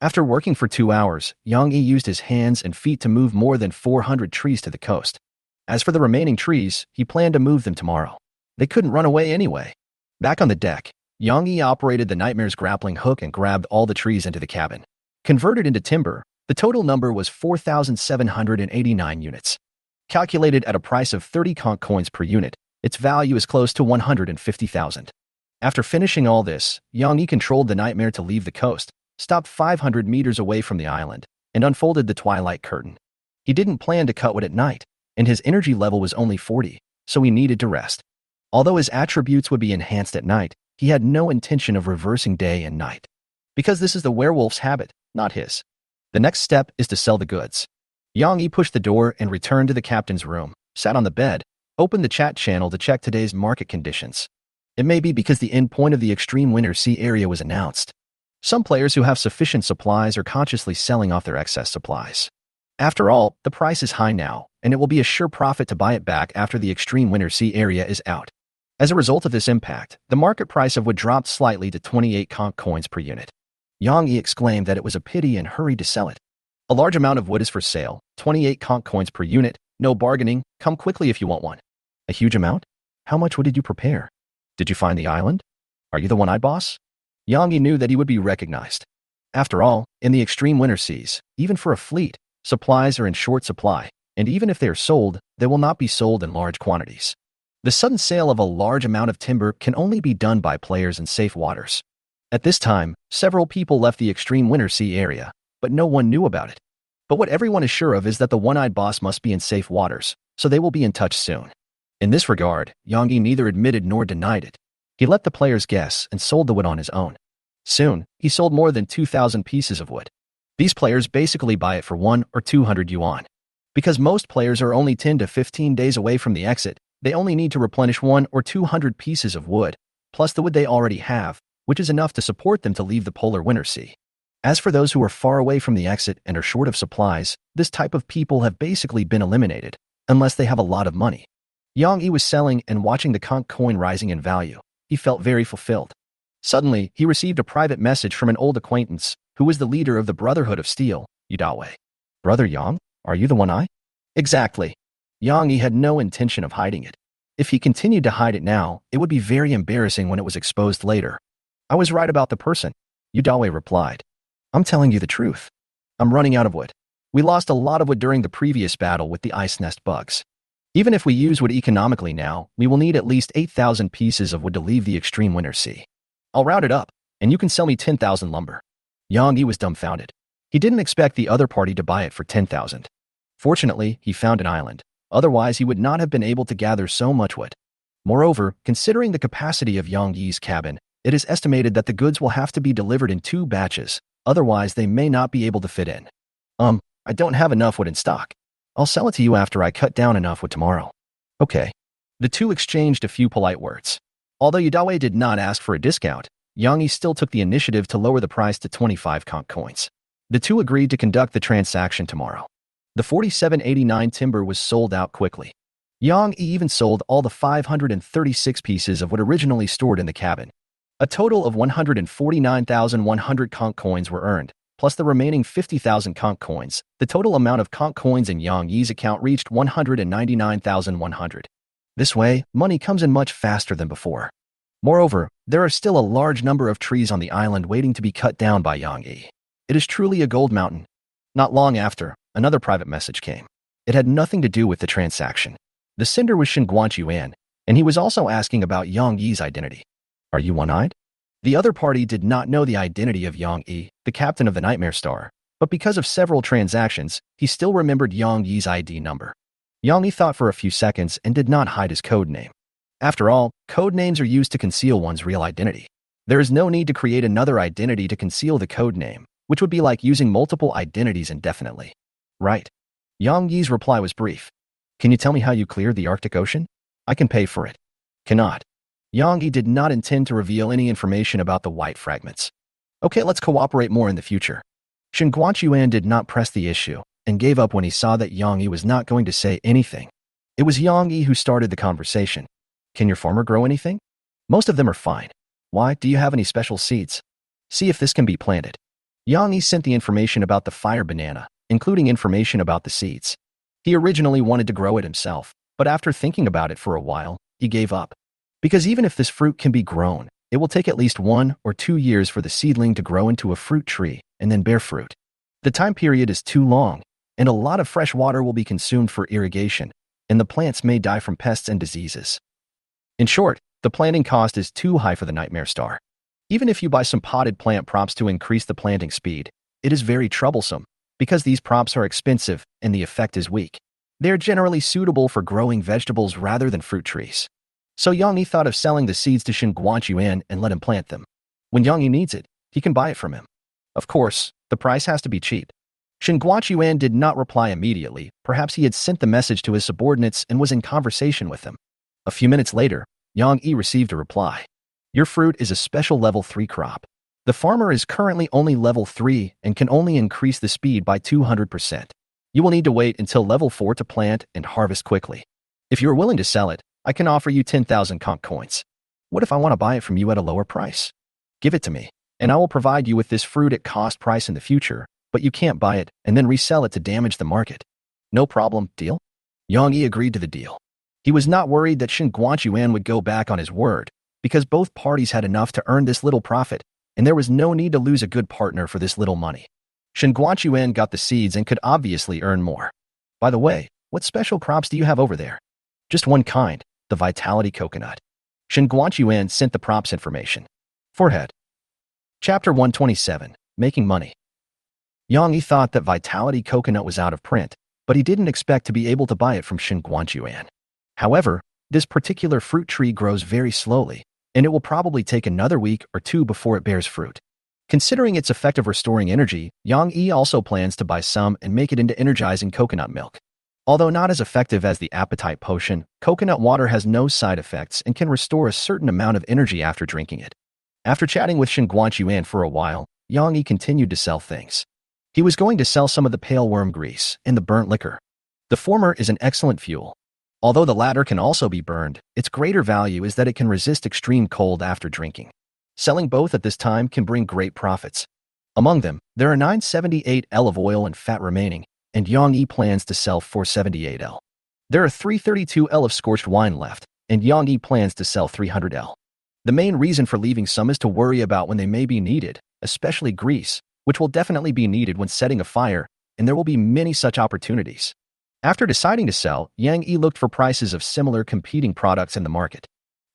A: After working for 2 hours, Yang Yi used his hands and feet to move more than 400 trees to the coast. As for the remaining trees, he planned to move them tomorrow. They couldn't run away anyway. Back on the deck, Yang Yi operated the Nightmare's grappling hook and grabbed all the trees into the cabin. Converted into timber, the total number was 4,789 units. Calculated at a price of 30 conch coins per unit, its value is close to 150,000. After finishing all this, Yang Yi controlled the Nightmare to leave the coast, stopped 500 meters away from the island, and unfolded the twilight curtain. He didn't plan to cut wood at night, and his energy level was only 40, so he needed to rest. Although his attributes would be enhanced at night, he had no intention of reversing day and night. Because this is the werewolf's habit, not his. The next step is to sell the goods. Yang Yi pushed the door and returned to the captain's room, sat on the bed, opened the chat channel to check today's market conditions. It may be because the end point of the extreme winter sea area was announced. Some players who have sufficient supplies are consciously selling off their excess supplies. After all, the price is high now, and it will be a sure profit to buy it back after the extreme winter sea area is out. As a result of this impact, the market price of wood dropped slightly to 28 conch coins per unit. Yang Yi exclaimed that it was a pity and hurried to sell it. A large amount of wood is for sale, 28 conch coins per unit, no bargaining, come quickly if you want one. A huge amount? How much wood did you prepare? Did you find the island? Are you the one-eyed boss? Yang Yi knew that he would be recognized. After all, in the extreme winter seas, even for a fleet, supplies are in short supply, and even if they are sold, they will not be sold in large quantities. The sudden sale of a large amount of timber can only be done by players in safe waters. At this time, several people left the extreme winter sea area, but no one knew about it. But what everyone is sure of is that the one-eyed boss must be in safe waters, so they will be in touch soon. In this regard, Yang Yi neither admitted nor denied it. He let the players guess and sold the wood on his own. Soon, he sold more than 2,000 pieces of wood. These players basically buy it for 1 or 200 yuan. Because most players are only 10 to 15 days away from the exit, they only need to replenish 1 or 200 pieces of wood, plus the wood they already have, which is enough to support them to leave the polar winter sea. As for those who are far away from the exit and are short of supplies, this type of people have basically been eliminated, unless they have a lot of money. Yang Yi was selling and watching the conch coin rising in value. He felt very fulfilled. Suddenly, he received a private message from an old acquaintance, who was the leader of the Brotherhood of Steel, Yudawe. Brother Yang, are you the one-eye? Exactly. Yang Yi had no intention of hiding it. If he continued to hide it now, it would be very embarrassing when it was exposed later. I was right about the person, Yudawe replied. I'm telling you the truth. I'm running out of wood. We lost a lot of wood during the previous battle with the ice nest bugs. Even if we use wood economically now, we will need at least 8,000 pieces of wood to leave the extreme winter sea. I'll round it up, and you can sell me 10,000 lumber. Yang Yi was dumbfounded. He didn't expect the other party to buy it for 10,000. Fortunately, he found an island. Otherwise, he would not have been able to gather so much wood. Moreover, considering the capacity of Yang Yi's cabin, it is estimated that the goods will have to be delivered in 2 batches, otherwise they may not be able to fit in. I don't have enough wood in stock. I'll sell it to you after I cut down enough wood tomorrow. Okay. The two exchanged a few polite words. Although Yudawe did not ask for a discount, Yang Yi still took the initiative to lower the price to 25 conch coins. The two agreed to conduct the transaction tomorrow. The 4789 timber was sold out quickly. Yang Yi even sold all the 536 pieces of wood originally stored in the cabin. A total of 149,100 conch coins were earned, plus the remaining 50,000 conch coins. The total amount of conch coins in Yang Yi's account reached 199,100. This way, money comes in much faster than before. Moreover, there are still a large number of trees on the island waiting to be cut down by Yang Yi. It is truly a gold mountain. Not long after, another private message came. It had nothing to do with the transaction. The sender was Yuan, and he was also asking about Yang Yi's identity. Are you one-eyed? The other party did not know the identity of Yang Yi, the captain of the Nightmare Star, but because of several transactions, he still remembered Yang Yi's ID number. Yang Yi thought for a few seconds and did not hide his code name. After all, code names are used to conceal one's real identity. There is no need to create another identity to conceal the code name, which would be like using multiple identities indefinitely. Right. Yang Yi's reply was brief. Can you tell me how you cleared the Arctic Ocean? I can pay for it. Cannot. Yang Yi did not intend to reveal any information about the white fragments. Okay, let's cooperate more in the future. Yuan did not press the issue and gave up when he saw that Yang Yi was not going to say anything. It was Yang Yi who started the conversation. Can your farmer grow anything? Most of them are fine. Why, do you have any special seeds? See if this can be planted. Yang Yi sent the information about the fire banana, including information about the seeds. He originally wanted to grow it himself, but after thinking about it for a while, he gave up. Because even if this fruit can be grown, it will take at least 1 or 2 years for the seedling to grow into a fruit tree and then bear fruit. The time period is too long, and a lot of fresh water will be consumed for irrigation, and the plants may die from pests and diseases. In short, the planting cost is too high for the Nightmare Star. Even if you buy some potted plant props to increase the planting speed, it is very troublesome, because these props are expensive and the effect is weak. They are generally suitable for growing vegetables rather than fruit trees. So Yang Yi thought of selling the seeds to Yuan and let him plant them. When Yang Yi needs it, he can buy it from him. Of course, the price has to be cheap. Shin Guochuan did not reply immediately. Perhaps he had sent the message to his subordinates and was in conversation with them. A few minutes later, Yang Yi received a reply. Your fruit is a special level 3 crop. The farmer is currently only level 3 and can only increase the speed by 200%. You will need to wait until level 4 to plant and harvest quickly. If you are willing to sell it, I can offer you 10,000 conch coins. What if I want to buy it from you at a lower price? Give it to me, and I will provide you with this fruit at cost price in the future, but you can't buy it and then resell it to damage the market. No problem, deal? Yang Yi agreed to the deal. He was not worried that Shin Guochuan would go back on his word, because both parties had enough to earn this little profit, and there was no need to lose a good partner for this little money. Shin Guochuan got the seeds and could obviously earn more. By the way, what special crops do you have over there? Just one kind, the Vitality Coconut. Shin Guochuan sent the props information. Forehead. Chapter 127, Making Money. Yang Yi thought that Vitality Coconut was out of print, but he didn't expect to be able to buy it from Shin Guochuan. However, this particular fruit tree grows very slowly, and it will probably take another week or two before it bears fruit. Considering its effect of restoring energy, Yang Yi also plans to buy some and make it into energizing coconut milk. Although not as effective as the appetite potion, coconut water has no side effects and can restore a certain amount of energy after drinking it. After chatting with Shin Guochuan for a while, Yang Yi continued to sell things. He was going to sell some of the pale worm grease and the burnt liquor. The former is an excellent fuel. Although the latter can also be burned, its greater value is that it can resist extreme cold after drinking. Selling both at this time can bring great profits. Among them, there are 978 L of oil and fat remaining, and Yang Yi plans to sell 478 L. There are 332 L of scorched wine left, and Yang Yi plans to sell 300 L. The main reason for leaving some is to worry about when they may be needed, especially grease, which will definitely be needed when setting a fire, and there will be many such opportunities. After deciding to sell, Yang Yi looked for prices of similar competing products in the market.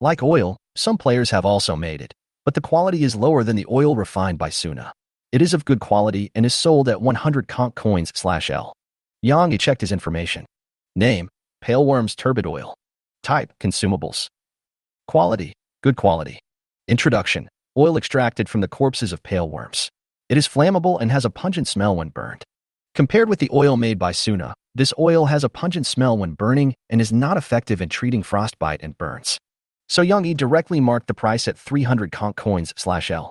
A: Like oil, some players have also made it, but the quality is lower than the oil refined by Suna. It is of good quality and is sold at 100 conch coins/L. Yang Yi checked his information. Name, Pale Worms Turbid Oil. Type, Consumables. Quality, good quality. Introduction, oil extracted from the corpses of pale worms. It is flammable and has a pungent smell when burned. Compared with the oil made by Suna, this oil has a pungent smell when burning and is not effective in treating frostbite and burns. So Yang Yi directly marked the price at 300 conch coins/L.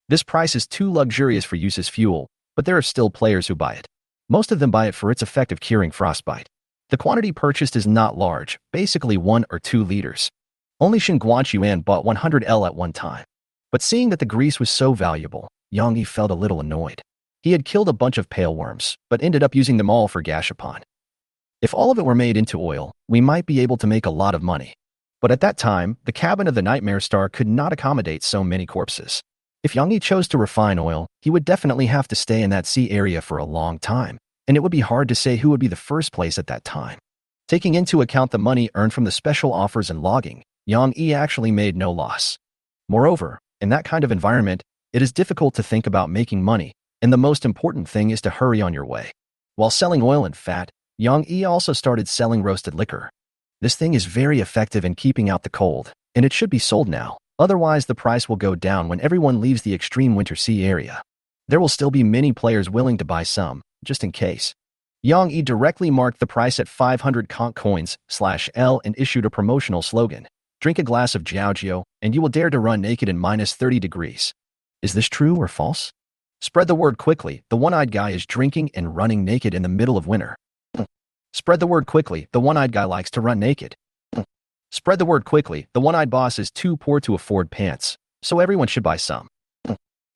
A: This price is too luxurious for use as fuel, but there are still players who buy it. Most of them buy it for its effect of curing frostbite. The quantity purchased is not large, basically 1 or 2 liters. Only Shin Guochuan bought 100 L at one time. But seeing that the grease was so valuable, Yang Yi felt a little annoyed. He had killed a bunch of pale worms, but ended up using them all for gashapon. If all of it were made into oil, we might be able to make a lot of money. But at that time, the cabin of the Nightmare Star could not accommodate so many corpses. If Yang Yi chose to refine oil, he would definitely have to stay in that sea area for a long time, and it would be hard to say who would be the first place at that time. Taking into account the money earned from the special offers and logging, Yang Yi actually made no loss. Moreover, in that kind of environment, it is difficult to think about making money, and the most important thing is to hurry on your way. While selling oil and fat, Yang Yi also started selling roasted liquor. This thing is very effective in keeping out the cold, and it should be sold now. Otherwise, the price will go down when everyone leaves the extreme winter sea area. There will still be many players willing to buy some, just in case. Yang Yi directly marked the price at 500 conch coins/L and issued a promotional slogan. Drink a glass of Jiaojiao, and you will dare to run naked in -30 degrees. Is this true or false? Spread the word quickly, the one-eyed guy is drinking and running naked in the middle of winter. Spread the word quickly, the one-eyed guy likes to run naked. Spread the word quickly, the one-eyed boss is too poor to afford pants, so everyone should buy some.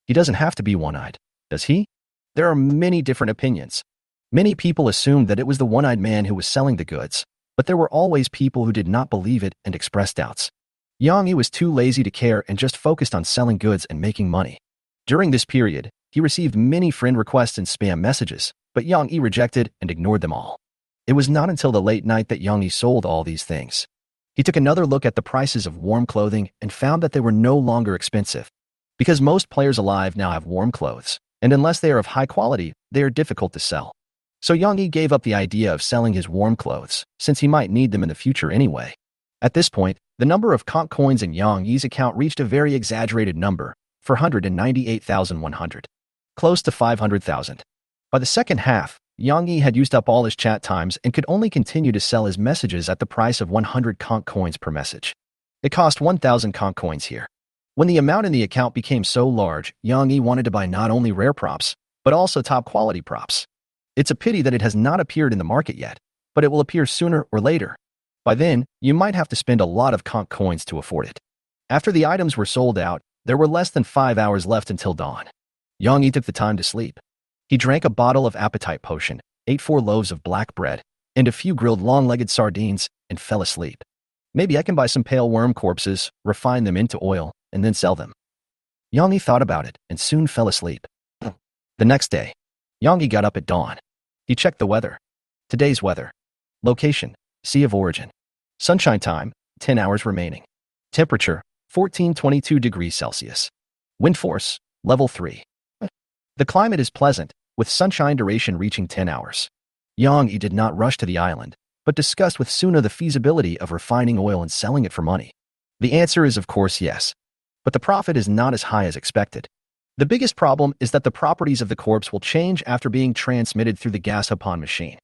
A: He doesn't have to be one-eyed, does he? There are many different opinions. Many people assumed that it was the one-eyed man who was selling the goods, but there were always people who did not believe it and expressed doubts. Yang Yi was too lazy to care and just focused on selling goods and making money. During this period, he received many friend requests and spam messages, but Yang Yi rejected and ignored them all. It was not until the late night that Yang Yi sold all these things. He took another look at the prices of warm clothing and found that they were no longer expensive. Because most players alive now have warm clothes, and unless they are of high quality, they are difficult to sell. So Yang Yi gave up the idea of selling his warm clothes, since he might need them in the future anyway. At this point, the number of conch coins in Yang Yi's account reached a very exaggerated number, 498,100. Close to 500,000. By the second half, Yang Yi had used up all his chat times and could only continue to sell his messages at the price of 100 conch coins per message. It cost 1,000 conch coins here. When the amount in the account became so large, Yang Yi wanted to buy not only rare props, but also top-quality props. It's a pity that it has not appeared in the market yet, but it will appear sooner or later. By then, you might have to spend a lot of conch coins to afford it. After the items were sold out, there were less than 5 hours left until dawn. Yang Yi took the time to sleep. He drank a bottle of appetite potion, ate 4 loaves of black bread, and a few grilled long-legged sardines, and fell asleep. Maybe I can buy some pale worm corpses, refine them into oil, and then sell them. Yang Yi thought about it and soon fell asleep. The next day, Yang Yi got up at dawn. He checked the weather. Today's weather. Location, Sea of Origin. Sunshine time, 10 hours remaining. Temperature, 14-22 degrees Celsius. Wind force, level 3. The climate is pleasant, with sunshine duration reaching 10 hours. Yang Yi did not rush to the island, but discussed with Suna the feasibility of refining oil and selling it for money. The answer is of course yes, but the profit is not as high as expected. The biggest problem is that the properties of the corpse will change after being transmitted through the Gashapon machine.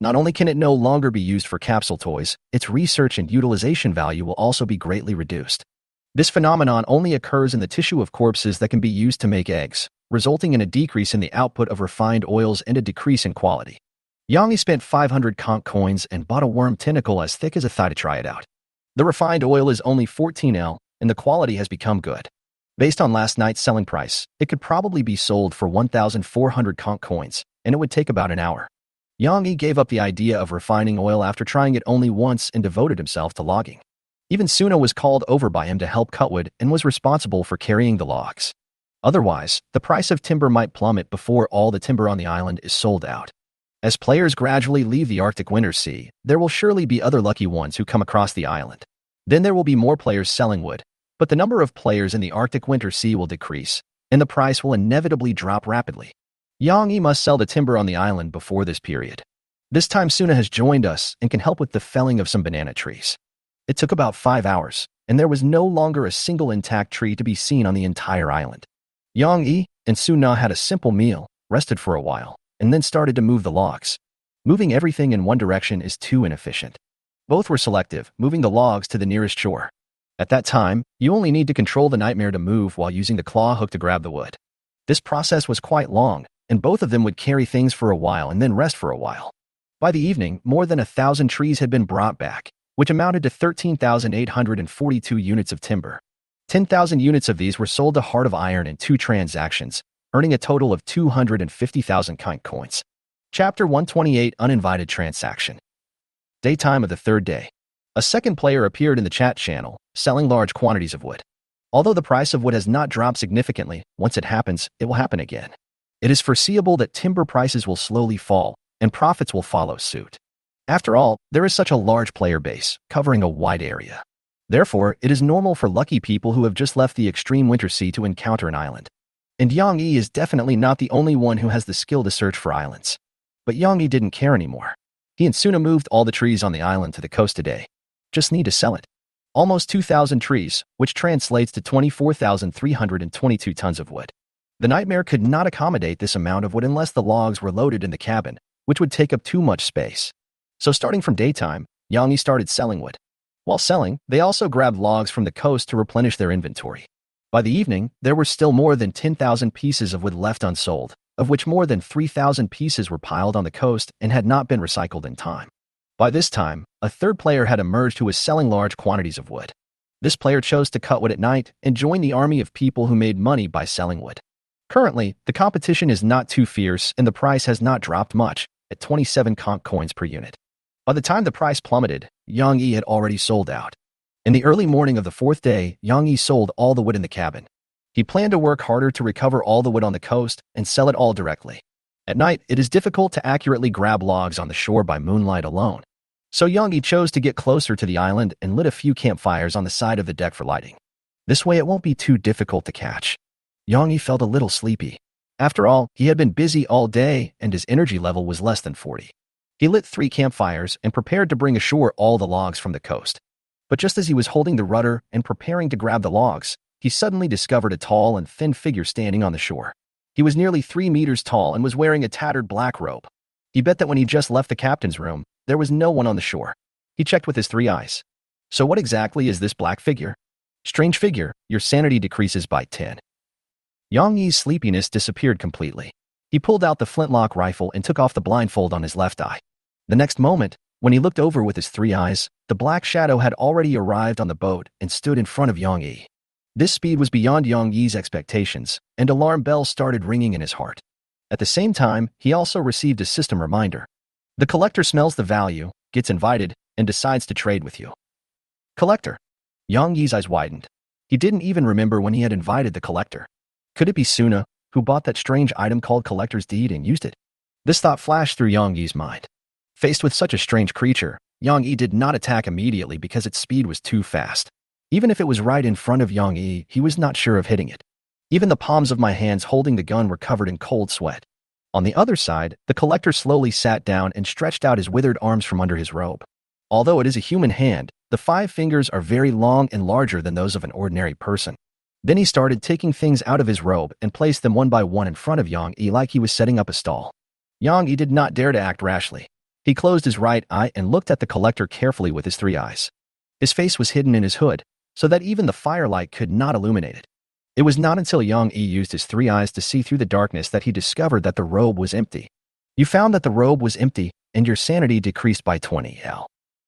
A: Not only can it no longer be used for capsule toys, its research and utilization value will also be greatly reduced. This phenomenon only occurs in the tissue of corpses that can be used to make eggs, resulting in a decrease in the output of refined oils and a decrease in quality. Yang Yi spent 500 conch coins and bought a worm tentacle as thick as a thigh to try it out. The refined oil is only 14L, and the quality has become good. Based on last night's selling price, it could probably be sold for 1,400 conch coins, and it would take about an hour. Yang Yi gave up the idea of refining oil after trying it only once and devoted himself to logging. Even Suna was called over by him to help cut wood and was responsible for carrying the logs. Otherwise, the price of timber might plummet before all the timber on the island is sold out. As players gradually leave the Arctic Winter Sea, there will surely be other lucky ones who come across the island. Then there will be more players selling wood, but the number of players in the Arctic Winter Sea will decrease, and the price will inevitably drop rapidly. Yang Yi must sell the timber on the island before this period. This time Suna has joined us and can help with the felling of some banana trees. It took about 5 hours, and there was no longer a single intact tree to be seen on the entire island. Yang Yi and Suna had a simple meal, rested for a while, and then started to move the logs. Moving everything in one direction is too inefficient. Both were selective, moving the logs to the nearest shore. At that time, you only need to control the nightmare to move while using the claw hook to grab the wood. This process was quite long, and both of them would carry things for a while and then rest for a while. By the evening, more than 1,000 trees had been brought back, which amounted to 13,842 units of timber. 10,000 units of these were sold to Heart of Iron in 2 transactions, earning a total of 250,000 conch coins. Chapter 128 Uninvited Transaction. Daytime of the 3rd day. A second player appeared in the chat channel, selling large quantities of wood. Although the price of wood has not dropped significantly, once it happens, it will happen again. It is foreseeable that timber prices will slowly fall, and profits will follow suit. After all, there is such a large player base, covering a wide area. Therefore, it is normal for lucky people who have just left the extreme winter sea to encounter an island. And Yang Yi is definitely not the only one who has the skill to search for islands. But Yang Yi didn't care anymore. He and Suna moved all the trees on the island to the coast today. Just need to sell it. Almost 2,000 trees, which translates to 24,322 tons of wood. The nightmare could not accommodate this amount of wood unless the logs were loaded in the cabin, which would take up too much space. So starting from daytime, Yang Yi started selling wood. While selling, they also grabbed logs from the coast to replenish their inventory. By the evening, there were still more than 10,000 pieces of wood left unsold, of which more than 3,000 pieces were piled on the coast and had not been recycled in time. By this time, a third player had emerged who was selling large quantities of wood. This player chose to cut wood at night and join the army of people who made money by selling wood. Currently, the competition is not too fierce and the price has not dropped much, at 27 conch coins per unit. By the time the price plummeted, Yang Yi had already sold out. In the early morning of the 4th day, Yang Yi sold all the wood in the cabin. He planned to work harder to recover all the wood on the coast and sell it all directly. At night, it is difficult to accurately grab logs on the shore by moonlight alone. So Yang Yi chose to get closer to the island and lit a few campfires on the side of the deck for lighting. This way it won't be too difficult to catch. Yang Yi felt a little sleepy. After all, he had been busy all day and his energy level was less than 40. He lit 3 campfires and prepared to bring ashore all the logs from the coast. But just as he was holding the rudder and preparing to grab the logs, he suddenly discovered a tall and thin figure standing on the shore. He was nearly 3 meters tall and was wearing a tattered black robe. He bet that when he just left the captain's room, there was no one on the shore. He checked with his 3 eyes. So what exactly is this black figure? Strange figure, your sanity decreases by 10. Yang Yi's sleepiness disappeared completely. He pulled out the flintlock rifle and took off the blindfold on his left eye. The next moment, when he looked over with his 3 eyes, the black shadow had already arrived on the boat and stood in front of Yang Yi. This speed was beyond Yang Yi's expectations, and alarm bells started ringing in his heart. At the same time, he also received a system reminder. The collector smells the value, gets invited, and decides to trade with you. Collector. Yang Yi's eyes widened. He didn't even remember when he had invited the collector. Could it be Suna, who bought that strange item called Collector's Deed and used it? This thought flashed through Yang Yi's mind. Faced with such a strange creature, Yang Yi did not attack immediately because its speed was too fast. Even if it was right in front of Yang Yi, he was not sure of hitting it. Even the palms of my hands holding the gun were covered in cold sweat. On the other side, the collector slowly sat down and stretched out his withered arms from under his robe. Although it is a human hand, the 5 fingers are very long and larger than those of an ordinary person. Then he started taking things out of his robe and placed them one by one in front of Yang Yi like he was setting up a stall. Yang Yi did not dare to act rashly. He closed his right eye and looked at the collector carefully with his 3 eyes. His face was hidden in his hood, so that even the firelight could not illuminate it. It was not until Yang Yi used his 3 eyes to see through the darkness that he discovered that the robe was empty. You found that the robe was empty, and your sanity decreased by 20L.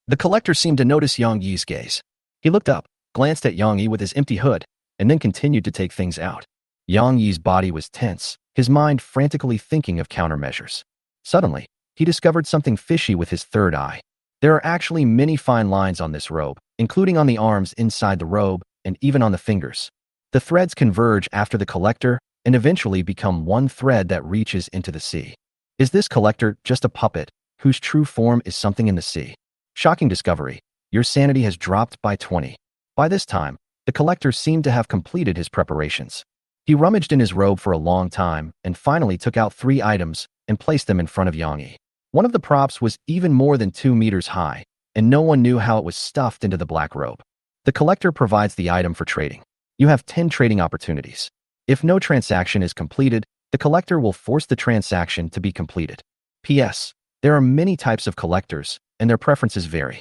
A: The collector seemed to notice Yang Yi's gaze. He looked up, glanced at Yang Yi with his empty hood, and then continued to take things out. Yang Yi's body was tense, his mind frantically thinking of countermeasures. Suddenly, he discovered something fishy with his 3rd eye. There are actually many fine lines on this robe, including on the arms inside the robe, and even on the fingers. The threads converge after the collector, and eventually become one thread that reaches into the sea. Is this collector just a puppet, whose true form is something in the sea? Shocking discovery. Your sanity has dropped by 20. By this time, the collector seemed to have completed his preparations. He rummaged in his robe for a long time and finally took out 3 items and placed them in front of Yang Yi. One of the props was even more than 2 meters high, and no one knew how it was stuffed into the black robe. The collector provides the item for trading. You have 10 trading opportunities. If no transaction is completed, the collector will force the transaction to be completed. P.S. There are many types of collectors, and their preferences vary.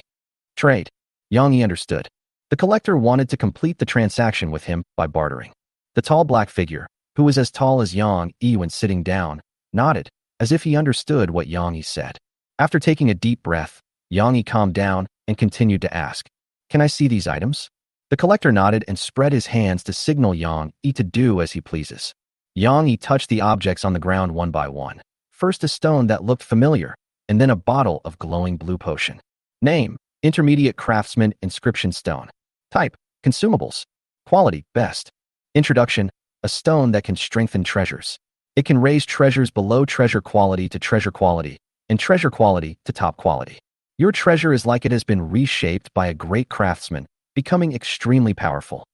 A: Trade. Yang Yi understood. The collector wanted to complete the transaction with him by bartering. The tall black figure, who was as tall as Yang Yi when sitting down, nodded, as if he understood what Yang Yi said. After taking a deep breath, Yang Yi calmed down and continued to ask, "Can I see these items?" The collector nodded and spread his hands to signal Yang Yi to do as he pleases. Yang Yi touched the objects on the ground one by one. First a stone that looked familiar, and then a bottle of glowing blue potion. Name, Intermediate Craftsman Inscription Stone. Type, Consumables. Quality, Best. Introduction, a stone that can strengthen treasures. It can raise treasures below treasure quality to treasure quality, and treasure quality to top quality. Your treasure is like it has been reshaped by a great craftsman, becoming extremely powerful.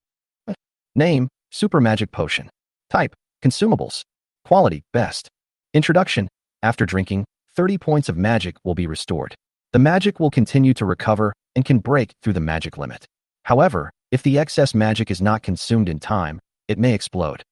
A: Name, Super Magic Potion. Type, Consumables. Quality, Best. Introduction, after drinking, 30 points of magic will be restored. The magic will continue to recover and can break through the magic limit. However, if the excess magic is not consumed in time, it may explode.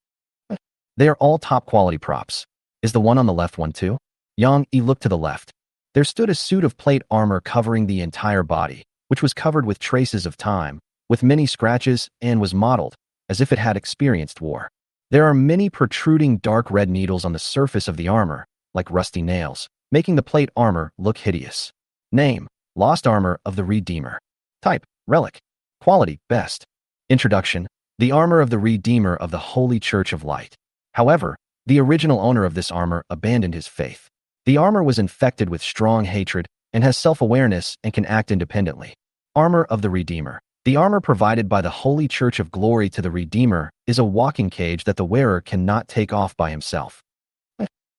A: They are all top quality props. Is the one on the left one too? Yang Yi looked to the left. There stood a suit of plate armor covering the entire body, which was covered with traces of time, with many scratches, and was modeled, as if it had experienced war. There are many protruding dark red needles on the surface of the armor, like rusty nails, making the plate armor look hideous. Name, Lost Armor of the Redeemer. Type, Relic. Quality, Best. Introduction, the armor of the Redeemer of the Holy Church of Light. However, the original owner of this armor abandoned his faith. The armor was infected with strong hatred and has self-awareness and can act independently. Armor of the Redeemer. The armor provided by the Holy Church of Glory to the Redeemer is a walking cage that the wearer cannot take off by himself.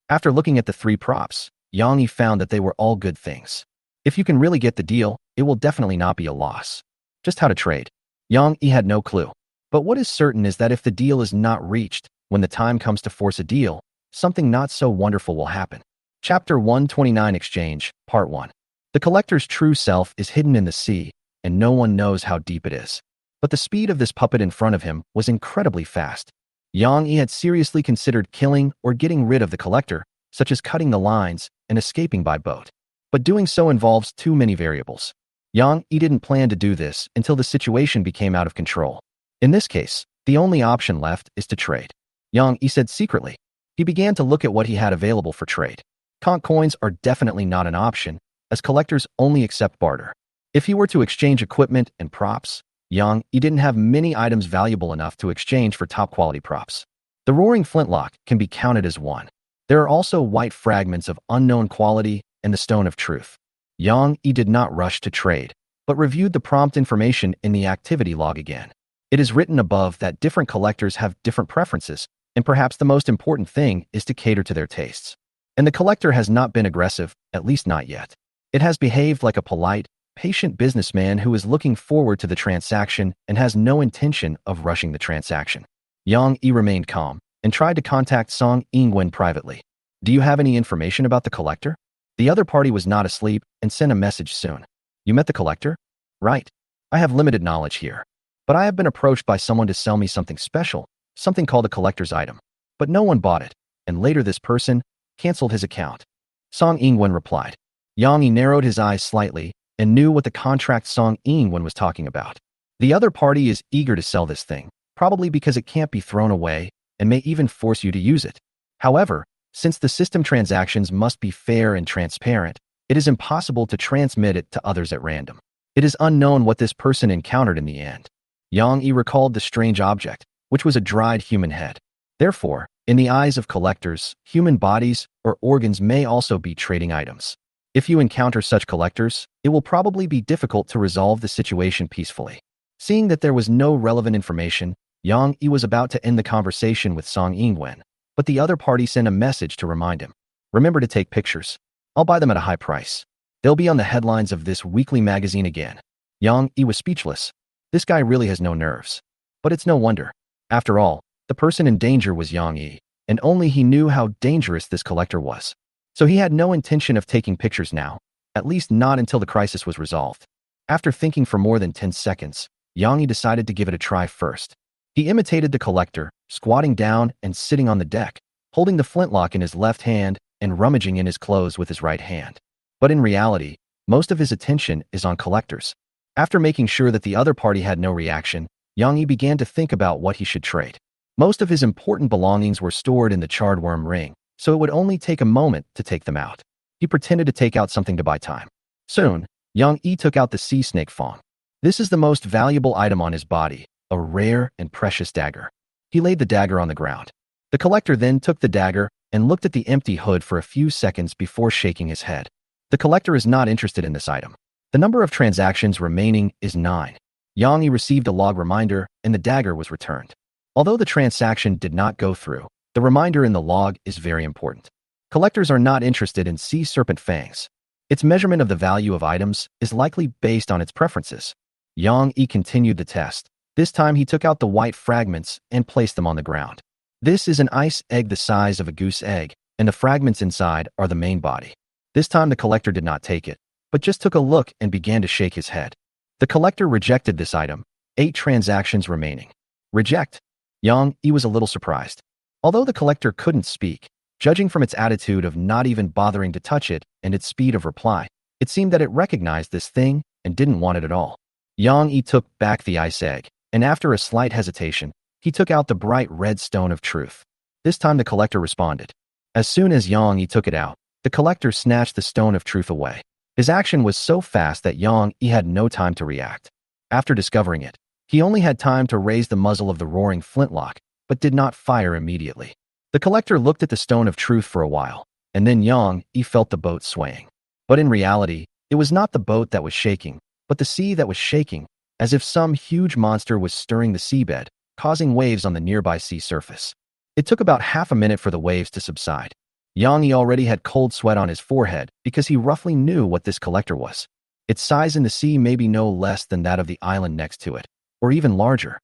A: After looking at the 3 props, Yang Yi found that they were all good things. If you can really get the deal, it will definitely not be a loss. Just how to trade. Yang Yi had no clue. But what is certain is that if the deal is not reached, when the time comes to force a deal, something not so wonderful will happen. Chapter 129 Exchange, Part 1. The collector's true self is hidden in the sea, and no one knows how deep it is. But the speed of this puppet in front of him was incredibly fast. Yang Yi had seriously considered killing or getting rid of the collector, such as cutting the lines and escaping by boat. But doing so involves too many variables. Yang Yi didn't plan to do this until the situation became out of control. In this case, the only option left is to trade. Yang Yi said secretly. He began to look at what he had available for trade. Conch coins are definitely not an option, as collectors only accept barter. If he were to exchange equipment and props, Yang Yi didn't have many items valuable enough to exchange for top-quality props. The roaring flintlock can be counted as one. There are also white fragments of unknown quality and the stone of truth. Yang Yi did not rush to trade, but reviewed the prompt information in the activity log again. It is written above that different collectors have different preferences, and perhaps the most important thing is to cater to their tastes. And the collector has not been aggressive, at least not yet. It has behaved like a polite, patient businessman who is looking forward to the transaction and has no intention of rushing the transaction. Yang Yi remained calm and tried to contact Song Yingwen privately. Do you have any information about the collector? The other party was not asleep and sent a message soon. You met the collector? Right. I have limited knowledge here. But I have been approached by someone to sell me something special, something called a collector's item. But no one bought it, and later this person canceled his account. Song Yingwen replied. Yang Yi narrowed his eyes slightly and knew what the contract Song Yingwen was talking about. The other party is eager to sell this thing, probably because it can't be thrown away and may even force you to use it. However, since the system transactions must be fair and transparent, it is impossible to transmit it to others at random. It is unknown what this person encountered in the end. Yang Yi recalled the strange object, which was a dried human head. Therefore, in the eyes of collectors, human bodies or organs may also be trading items. If you encounter such collectors, it will probably be difficult to resolve the situation peacefully. Seeing that there was no relevant information, Yang Yi was about to end the conversation with Song Yingwen, but the other party sent a message to remind him. Remember to take pictures. I'll buy them at a high price. They'll be on the headlines of this weekly magazine again. Yang Yi was speechless. This guy really has no nerves. But it's no wonder. After all, the person in danger was Yang Yi, and only he knew how dangerous this collector was. So he had no intention of taking pictures now, at least not until the crisis was resolved. After thinking for more than 10 seconds, Yang Yi decided to give it a try first. He imitated the collector, squatting down and sitting on the deck, holding the flintlock in his left hand and rummaging in his clothes with his right hand. But in reality, most of his attention is on collectors. After making sure that the other party had no reaction, Yang Yi began to think about what he should trade. Most of his important belongings were stored in the charred worm ring, so it would only take a moment to take them out. He pretended to take out something to buy time. Soon, Yang Yi took out the sea snake fang. This is the most valuable item on his body, a rare and precious dagger. He laid the dagger on the ground. The collector then took the dagger and looked at the empty hood for a few seconds before shaking his head. The collector is not interested in this item. The number of transactions remaining is 9. Yang Yi received a log reminder and the dagger was returned. Although the transaction did not go through, the reminder in the log is very important. Collectors are not interested in sea serpent fangs. Its measurement of the value of items is likely based on its preferences. Yang Yi continued the test. This time he took out the white fragments and placed them on the ground. This is an ice egg the size of a goose egg, and the fragments inside are the main body. This time the collector did not take it, but just took a look and began to shake his head. The collector rejected this item. 8 transactions remaining. Reject. Yang Yi was a little surprised. Although the collector couldn't speak, judging from its attitude of not even bothering to touch it and its speed of reply, it seemed that it recognized this thing and didn't want it at all. Yang Yi took back the ice egg, and after a slight hesitation, he took out the bright red stone of truth. This time the collector responded. As soon as Yang Yi took it out, the collector snatched the stone of truth away. His action was so fast that Yang Yi had no time to react. After discovering it, he only had time to raise the muzzle of the roaring flintlock, but did not fire immediately. The collector looked at the stone of truth for a while, and then Yang Yi felt the boat swaying. But in reality, it was not the boat that was shaking, but the sea that was shaking, as if some huge monster was stirring the seabed, causing waves on the nearby sea surface. It took about half a minute for the waves to subside. Yang Yi already had cold sweat on his forehead because he roughly knew what this collector was. Its size in the sea may be no less than that of the island next to it, or even larger.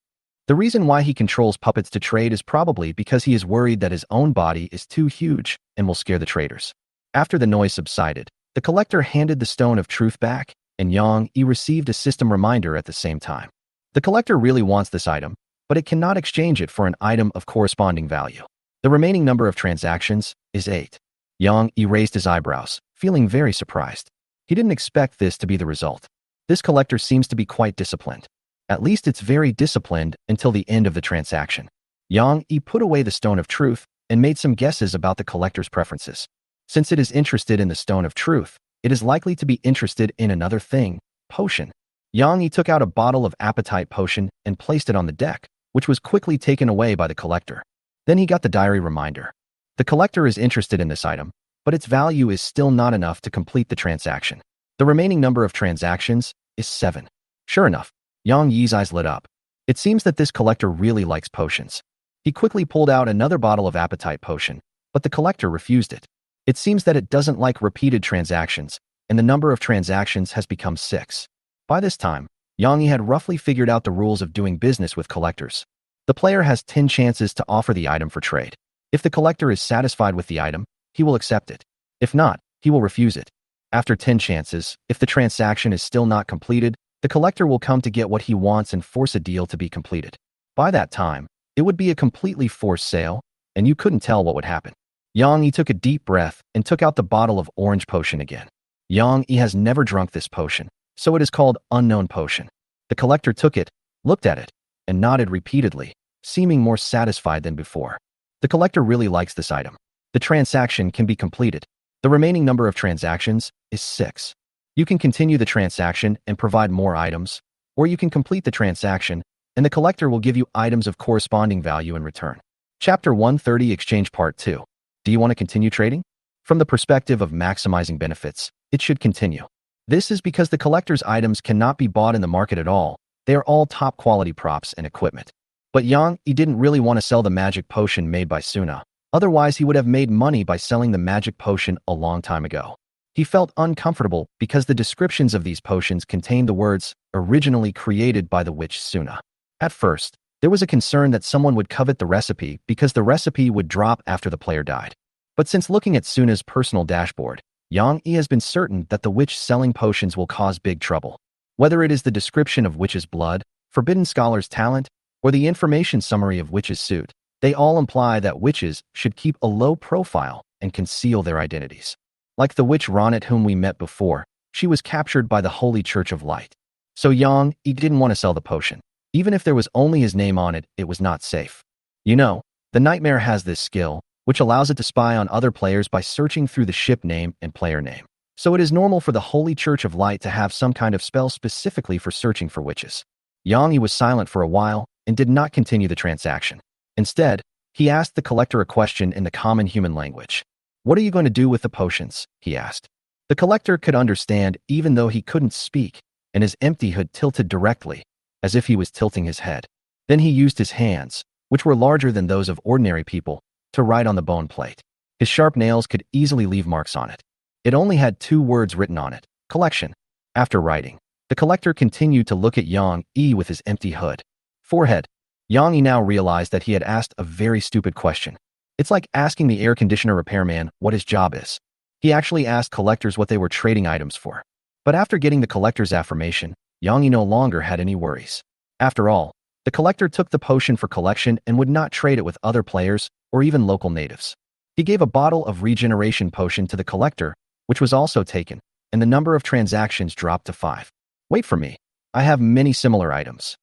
A: The reason why he controls puppets to trade is probably because he is worried that his own body is too huge and will scare the traders. After the noise subsided, the collector handed the stone of truth back, and Yang Yi received a system reminder at the same time. The collector really wants this item, but it cannot exchange it for an item of corresponding value. The remaining number of transactions is 8. Yang Yi raised his eyebrows, feeling very surprised. He didn't expect this to be the result. This collector seems to be quite disciplined. At least it's very disciplined until the end of the transaction. Yang Yi put away the stone of truth and made some guesses about the collector's preferences. Since it is interested in the stone of truth, it is likely to be interested in another thing, potion. Yang Yi took out a bottle of appetite potion and placed it on the deck, which was quickly taken away by the collector. Then he got the diary reminder. The collector is interested in this item, but its value is still not enough to complete the transaction. The remaining number of transactions is 7. Sure enough, Yang Yi's eyes lit up. It seems that this collector really likes potions. He quickly pulled out another bottle of appetite potion, but the collector refused it. It seems that it doesn't like repeated transactions, and the number of transactions has become 6. By this time, Yang Yi had roughly figured out the rules of doing business with collectors. The player has 10 chances to offer the item for trade. If the collector is satisfied with the item, he will accept it. If not, he will refuse it. After 10 chances, if the transaction is still not completed, the collector will come to get what he wants and force a deal to be completed. By that time, it would be a completely forced sale, and you couldn't tell what would happen. Yang Yi took a deep breath and took out the bottle of orange potion again. Yang Yi has never drunk this potion, so it is called unknown potion. The collector took it, looked at it, and nodded repeatedly, seeming more satisfied than before. The collector really likes this item. The transaction can be completed. The remaining number of transactions is 6. You can continue the transaction and provide more items, or you can complete the transaction, and the collector will give you items of corresponding value in return. Chapter 130 Exchange Part 2. Do you want to continue trading? From the perspective of maximizing benefits, it should continue. This is because the collector's items cannot be bought in the market at all. They are all top quality props and equipment. But Yang Yi didn't really want to sell the magic potion made by Suna. Otherwise, he would have made money by selling the magic potion a long time ago. He felt uncomfortable because the descriptions of these potions contained the words, originally created by the witch Suna. At first, there was a concern that someone would covet the recipe because the recipe would drop after the player died. But since looking at Suna's personal dashboard, Yang Yi has been certain that the witch selling potions will cause big trouble. Whether it is the description of witch's blood, forbidden scholar's talent, or the information summary of witch's suit, they all imply that witches should keep a low profile and conceal their identities. Like the witch Ronit whom we met before, she was captured by the Holy Church of Light. So Yang Yi didn't want to sell the potion. Even if there was only his name on it, it was not safe. You know, the Nightmare has this skill, which allows it to spy on other players by searching through the ship name and player name. So it is normal for the Holy Church of Light to have some kind of spell specifically for searching for witches. Yang Yi was silent for a while and did not continue the transaction. Instead, he asked the collector a question in the common human language. What are you going to do with the potions? He asked. The collector could understand even though he couldn't speak, and his empty hood tilted directly, as if he was tilting his head. Then he used his hands, which were larger than those of ordinary people, to write on the bone plate. His sharp nails could easily leave marks on it. It only had 2 words written on it, collection. After writing, the collector continued to look at Yang Yi with his empty hood. Forehead. Yang Yi now realized that he had asked a very stupid question. It's like asking the air conditioner repairman what his job is. He actually asked collectors what they were trading items for. But after getting the collector's affirmation, Yang Yi no longer had any worries. After all, the collector took the potion for collection and would not trade it with other players or even local natives. He gave a bottle of regeneration potion to the collector, which was also taken, and the number of transactions dropped to 5. Wait for me. I have many similar items.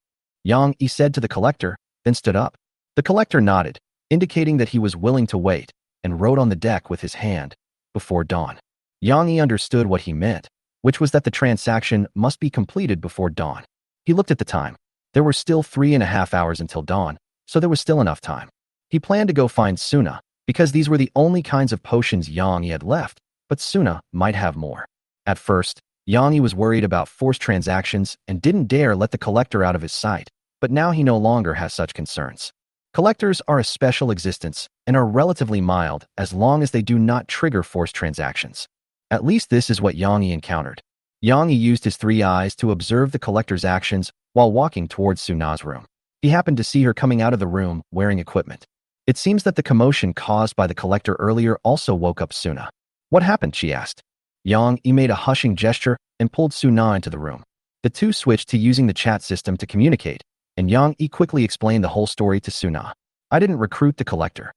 A: Yang Yi said to the collector, then stood up. The collector nodded, indicating that he was willing to wait, and wrote on the deck with his hand, before dawn. Yang Yi understood what he meant, which was that the transaction must be completed before dawn. He looked at the time. There were still 3.5 hours until dawn, so there was still enough time. He planned to go find Suna, because these were the only kinds of potions Yang Yi had left, but Suna might have more. At first, Yang Yi was worried about forced transactions and didn't dare let the collector out of his sight, but now he no longer has such concerns. Collectors are a special existence and are relatively mild as long as they do not trigger forced transactions. At least this is what Yang Yi encountered. Yang Yi used his 3 eyes to observe the collector's actions while walking towards Suna's room. He happened to see her coming out of the room wearing equipment. It seems that the commotion caused by the collector earlier also woke up Suna. What happened? She asked. Yang Yi made a hushing gesture and pulled Suna into the room. The two switched to using the chat system to communicate, and Yang Yi quickly explained the whole story to Suna. I didn't recruit the collector.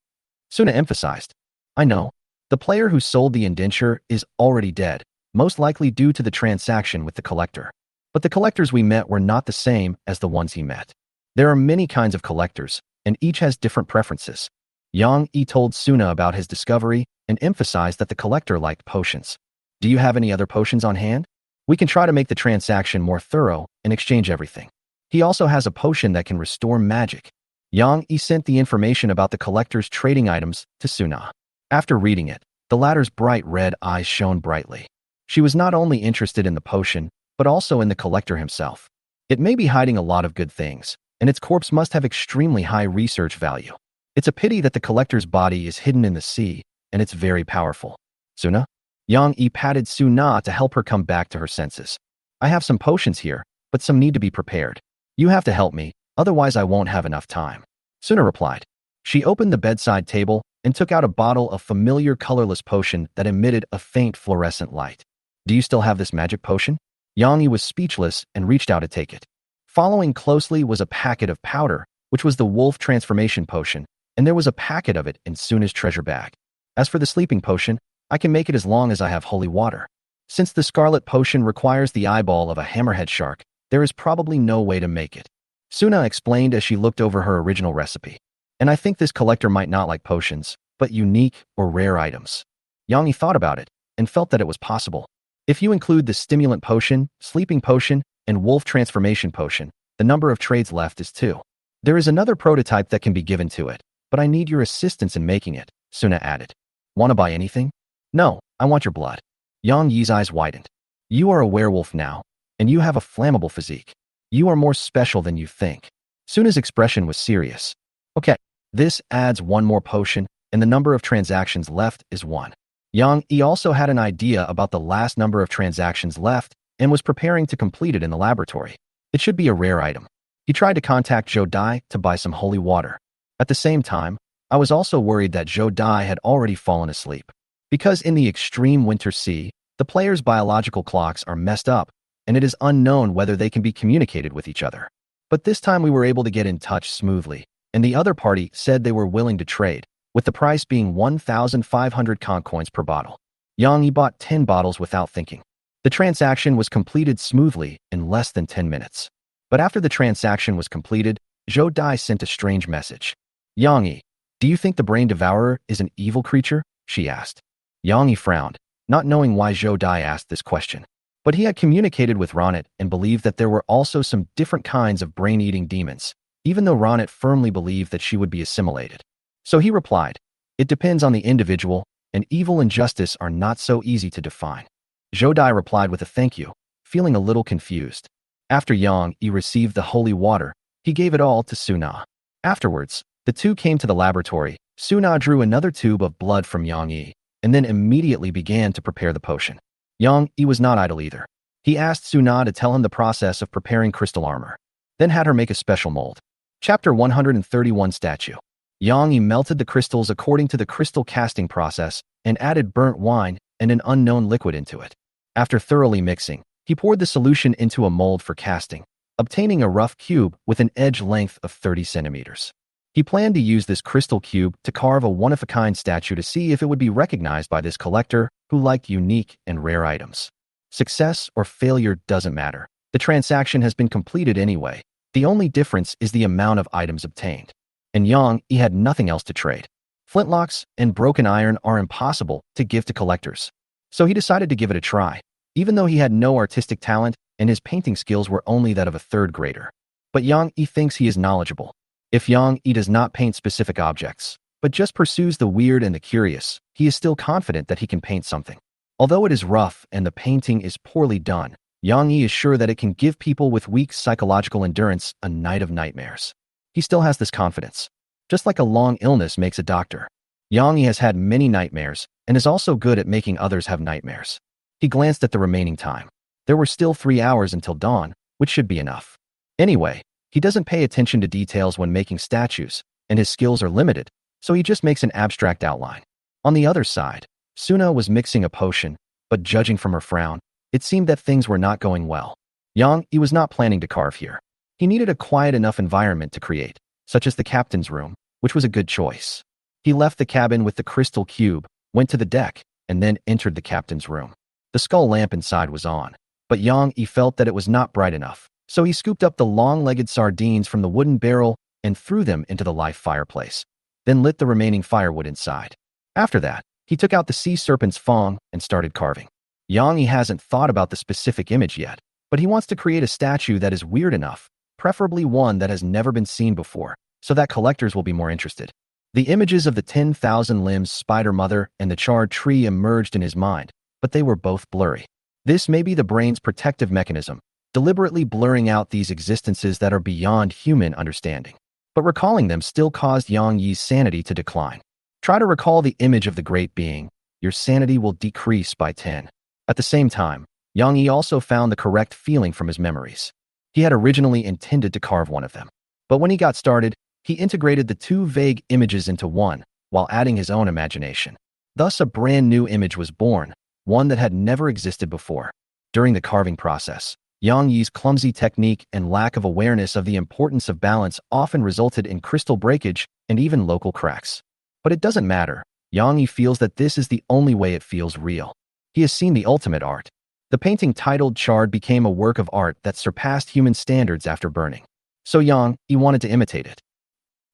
A: Suna emphasized. I know. The player who sold the indenture is already dead, most likely due to the transaction with the collector. But the collectors we met were not the same as the ones he met. There are many kinds of collectors, and each has different preferences. Yang Yi told Suna about his discovery and emphasized that the collector liked potions. Do you have any other potions on hand? We can try to make the transaction more thorough and exchange everything. He also has a potion that can restore magic. Yang Yi sent the information about the collector's trading items to Suna. After reading it, the latter's bright red eyes shone brightly. She was not only interested in the potion, but also in the collector himself. It may be hiding a lot of good things, and its corpse must have extremely high research value. It's a pity that the collector's body is hidden in the sea, and it's very powerful. Suna? Yang Yi patted Suna to help her come back to her senses. I have some potions here, but some need to be prepared. You have to help me, otherwise I won't have enough time. Suna replied. She opened the bedside table and took out a bottle of familiar colorless potion that emitted a faint fluorescent light. Do you still have this magic potion? Yang Yi was speechless and reached out to take it. Following closely was a packet of powder, which was the wolf transformation potion, and there was a packet of it in Suna's treasure bag. As for the sleeping potion, I can make it as long as I have holy water. Since the scarlet potion requires the eyeball of a hammerhead shark, there is probably no way to make it. Suna explained as she looked over her original recipe. And I think this collector might not like potions, but unique or rare items. Yang Yi thought about it and felt that it was possible. If you include the stimulant potion, sleeping potion, and wolf transformation potion, the number of trades left is 2. There is another prototype that can be given to it, but I need your assistance in making it, Suna added. Want to buy anything? No, I want your blood. Yang Yi's eyes widened. You are a werewolf now, and you have a flammable physique. You are more special than you think. Suna's expression was serious. Okay, this adds 1 more potion, and the number of transactions left is 1. Yang Yi also had an idea about the last number of transactions left and was preparing to complete it in the laboratory. It should be a rare item. He tried to contact Zhou Dai to buy some holy water. At the same time, I was also worried that Zhou Dai had already fallen asleep. Because in the extreme winter sea, the players' biological clocks are messed up, and it is unknown whether they can be communicated with each other. But this time we were able to get in touch smoothly, and the other party said they were willing to trade, with the price being 1,500 conch coins per bottle. Yang Yi bought 10 bottles without thinking. The transaction was completed smoothly in less than 10 minutes. But after the transaction was completed, Zhou Dai sent a strange message. Yang Yi, do you think the Brain Devourer is an evil creature? She asked. Yang Yi frowned, not knowing why Zhou Dai asked this question. But he had communicated with Ronit and believed that there were also some different kinds of brain-eating demons, even though Ronit firmly believed that she would be assimilated. So he replied, it depends on the individual, and evil and justice are not so easy to define. Zhou Dai replied with a thank you, feeling a little confused. After Yang Yi received the holy water, he gave it all to Suna. Afterwards, the two came to the laboratory. Suna drew another tube of blood from Yang Yi, and then immediately began to prepare the potion. Yang Yi was not idle either. He asked Suna to tell him the process of preparing crystal armor, then had her make a special mold. Chapter 131 Statue. Yang Yi melted the crystals according to the crystal casting process and added burnt wine and an unknown liquid into it. After thoroughly mixing, he poured the solution into a mold for casting, obtaining a rough cube with an edge length of 30 centimeters. He planned to use this crystal cube to carve a one-of-a-kind statue to see if it would be recognized by this collector who liked unique and rare items. Success or failure doesn't matter. The transaction has been completed anyway. The only difference is the amount of items obtained. And Yang Yi had nothing else to trade. Flintlocks and broken iron are impossible to give to collectors. So he decided to give it a try, even though he had no artistic talent and his painting skills were only that of a third grader. But Yang Yi thinks he is knowledgeable. If Yang Yi does not paint specific objects, but just pursues the weird and the curious, he is still confident that he can paint something. Although it is rough and the painting is poorly done, Yang Yi is sure that it can give people with weak psychological endurance a night of nightmares. He still has this confidence. Just like a long illness makes a doctor, Yang Yi has had many nightmares and is also good at making others have nightmares. He glanced at the remaining time. There were still 3 hours until dawn, which should be enough. Anyway, he doesn't pay attention to details when making statues, and his skills are limited, so he just makes an abstract outline. On the other side, Suna was mixing a potion, but judging from her frown, it seemed that things were not going well. Yang Yi was not planning to carve here. He needed a quiet enough environment to create, such as the captain's room, which was a good choice. He left the cabin with the crystal cube, went to the deck, and then entered the captain's room. The skull lamp inside was on, but Yang Yi felt that it was not bright enough, so he scooped up the long-legged sardines from the wooden barrel and threw them into the live fireplace, then lit the remaining firewood inside. After that, he took out the sea serpent's fang and started carving. Yang Yi hasn't thought about the specific image yet, but he wants to create a statue that is weird enough, preferably one that has never been seen before, so that collectors will be more interested. The images of the 10,000 limbs spider mother and the charred tree emerged in his mind, but they were both blurry. This may be the brain's protective mechanism, deliberately blurring out these existences that are beyond human understanding. But recalling them still caused Yang Yi's sanity to decline. Try to recall the image of the great being. Your sanity will decrease by 10. At the same time, Yang Yi also found the correct feeling from his memories. He had originally intended to carve one of them. But when he got started, he integrated the two vague images into one, while adding his own imagination. Thus, a brand new image was born, one that had never existed before. During the carving process, Yang Yi's clumsy technique and lack of awareness of the importance of balance often resulted in crystal breakage and even local cracks. But it doesn't matter. Yang Yi feels that this is the only way it feels real. He has seen the ultimate art. The painting titled Charred became a work of art that surpassed human standards after burning. So Yang Yi wanted to imitate it.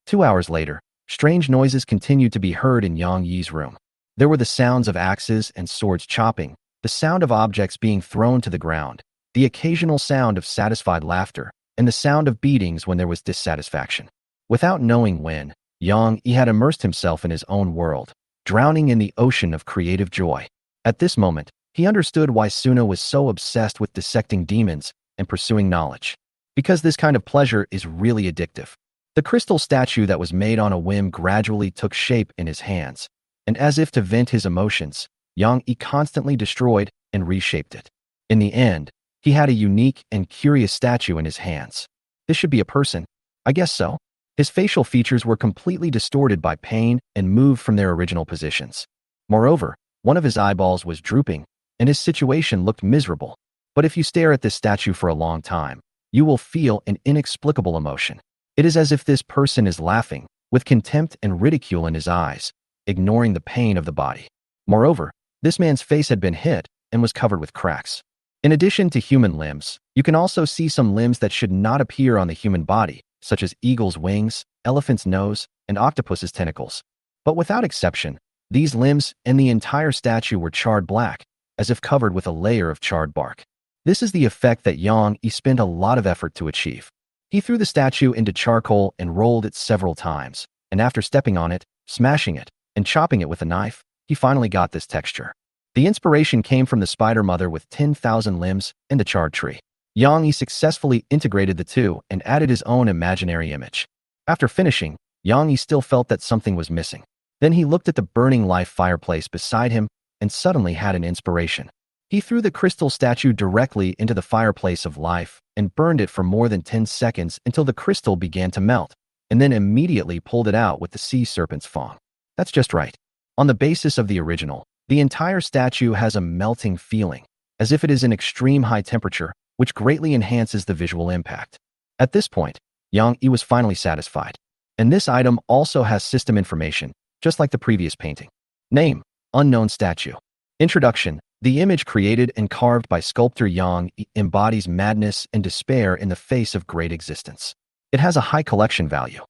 A: 2 hours later, strange noises continued to be heard in Yang Yi's room. There were the sounds of axes and swords chopping, the sound of objects being thrown to the ground, the occasional sound of satisfied laughter, and the sound of beatings when there was dissatisfaction. Without knowing when, Yang Yi had immersed himself in his own world, drowning in the ocean of creative joy. At this moment, he understood why Suna was so obsessed with dissecting demons and pursuing knowledge. Because this kind of pleasure is really addictive. The crystal statue that was made on a whim gradually took shape in his hands, and as if to vent his emotions, Yang Yi constantly destroyed and reshaped it. In the end, he had a unique and curious statue in his hands. This should be a person. I guess so. His facial features were completely distorted by pain and moved from their original positions. Moreover, one of his eyeballs was drooping, and his situation looked miserable. But if you stare at this statue for a long time, you will feel an inexplicable emotion. It is as if this person is laughing, with contempt and ridicule in his eyes, ignoring the pain of the body. Moreover, this man's face had been hit and was covered with cracks. In addition to human limbs, you can also see some limbs that should not appear on the human body, such as eagle's wings, elephant's nose, and octopus's tentacles. But without exception, these limbs and the entire statue were charred black, as if covered with a layer of charred bark. This is the effect that Yang Yi spent a lot of effort to achieve. He threw the statue into charcoal and rolled it several times, and after stepping on it, smashing it, and chopping it with a knife, he finally got this texture. The inspiration came from the spider mother with 10,000 limbs and the charred tree. Yang Yi successfully integrated the two and added his own imaginary image. After finishing, Yang Yi still felt that something was missing. Then he looked at the burning live fireplace beside him and suddenly had an inspiration. He threw the crystal statue directly into the fireplace of life and burned it for more than 10 seconds until the crystal began to melt, and then immediately pulled it out with the sea serpent's fang. That's just right. On the basis of the original, the entire statue has a melting feeling, as if it is in extreme high temperature, which greatly enhances the visual impact. At this point, Yang Yi was finally satisfied. And this item also has system information, just like the previous painting. Name: unknown statue. Introduction: the image created and carved by sculptor Yang Yi embodies madness and despair in the face of great existence. It has a high collection value.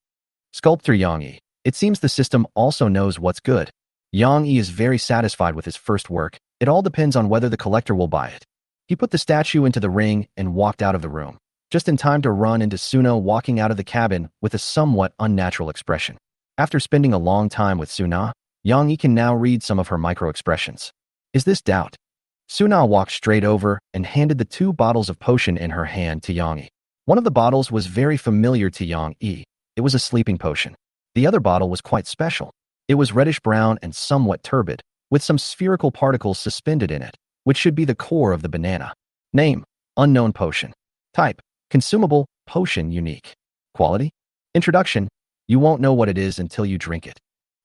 A: Sculptor Yang Yi: it seems the system also knows what's good. Yang Yi is very satisfied with his first work. It all depends on whether the collector will buy it. He put the statue into the ring and walked out of the room, just in time to run into Suna walking out of the cabin with a somewhat unnatural expression. After spending a long time with Suna, Yang Yi can now read some of her micro-expressions. Is this doubt? Suna walked straight over and handed the 2 bottles of potion in her hand to Yang Yi. One of the bottles was very familiar to Yang Yi. It was a sleeping potion. The other bottle was quite special. It was reddish-brown and somewhat turbid, with some spherical particles suspended in it, which should be the core of the banana. Name: unknown potion. Type: consumable, potion unique. Quality: introduction: you won't know what it is until you drink it.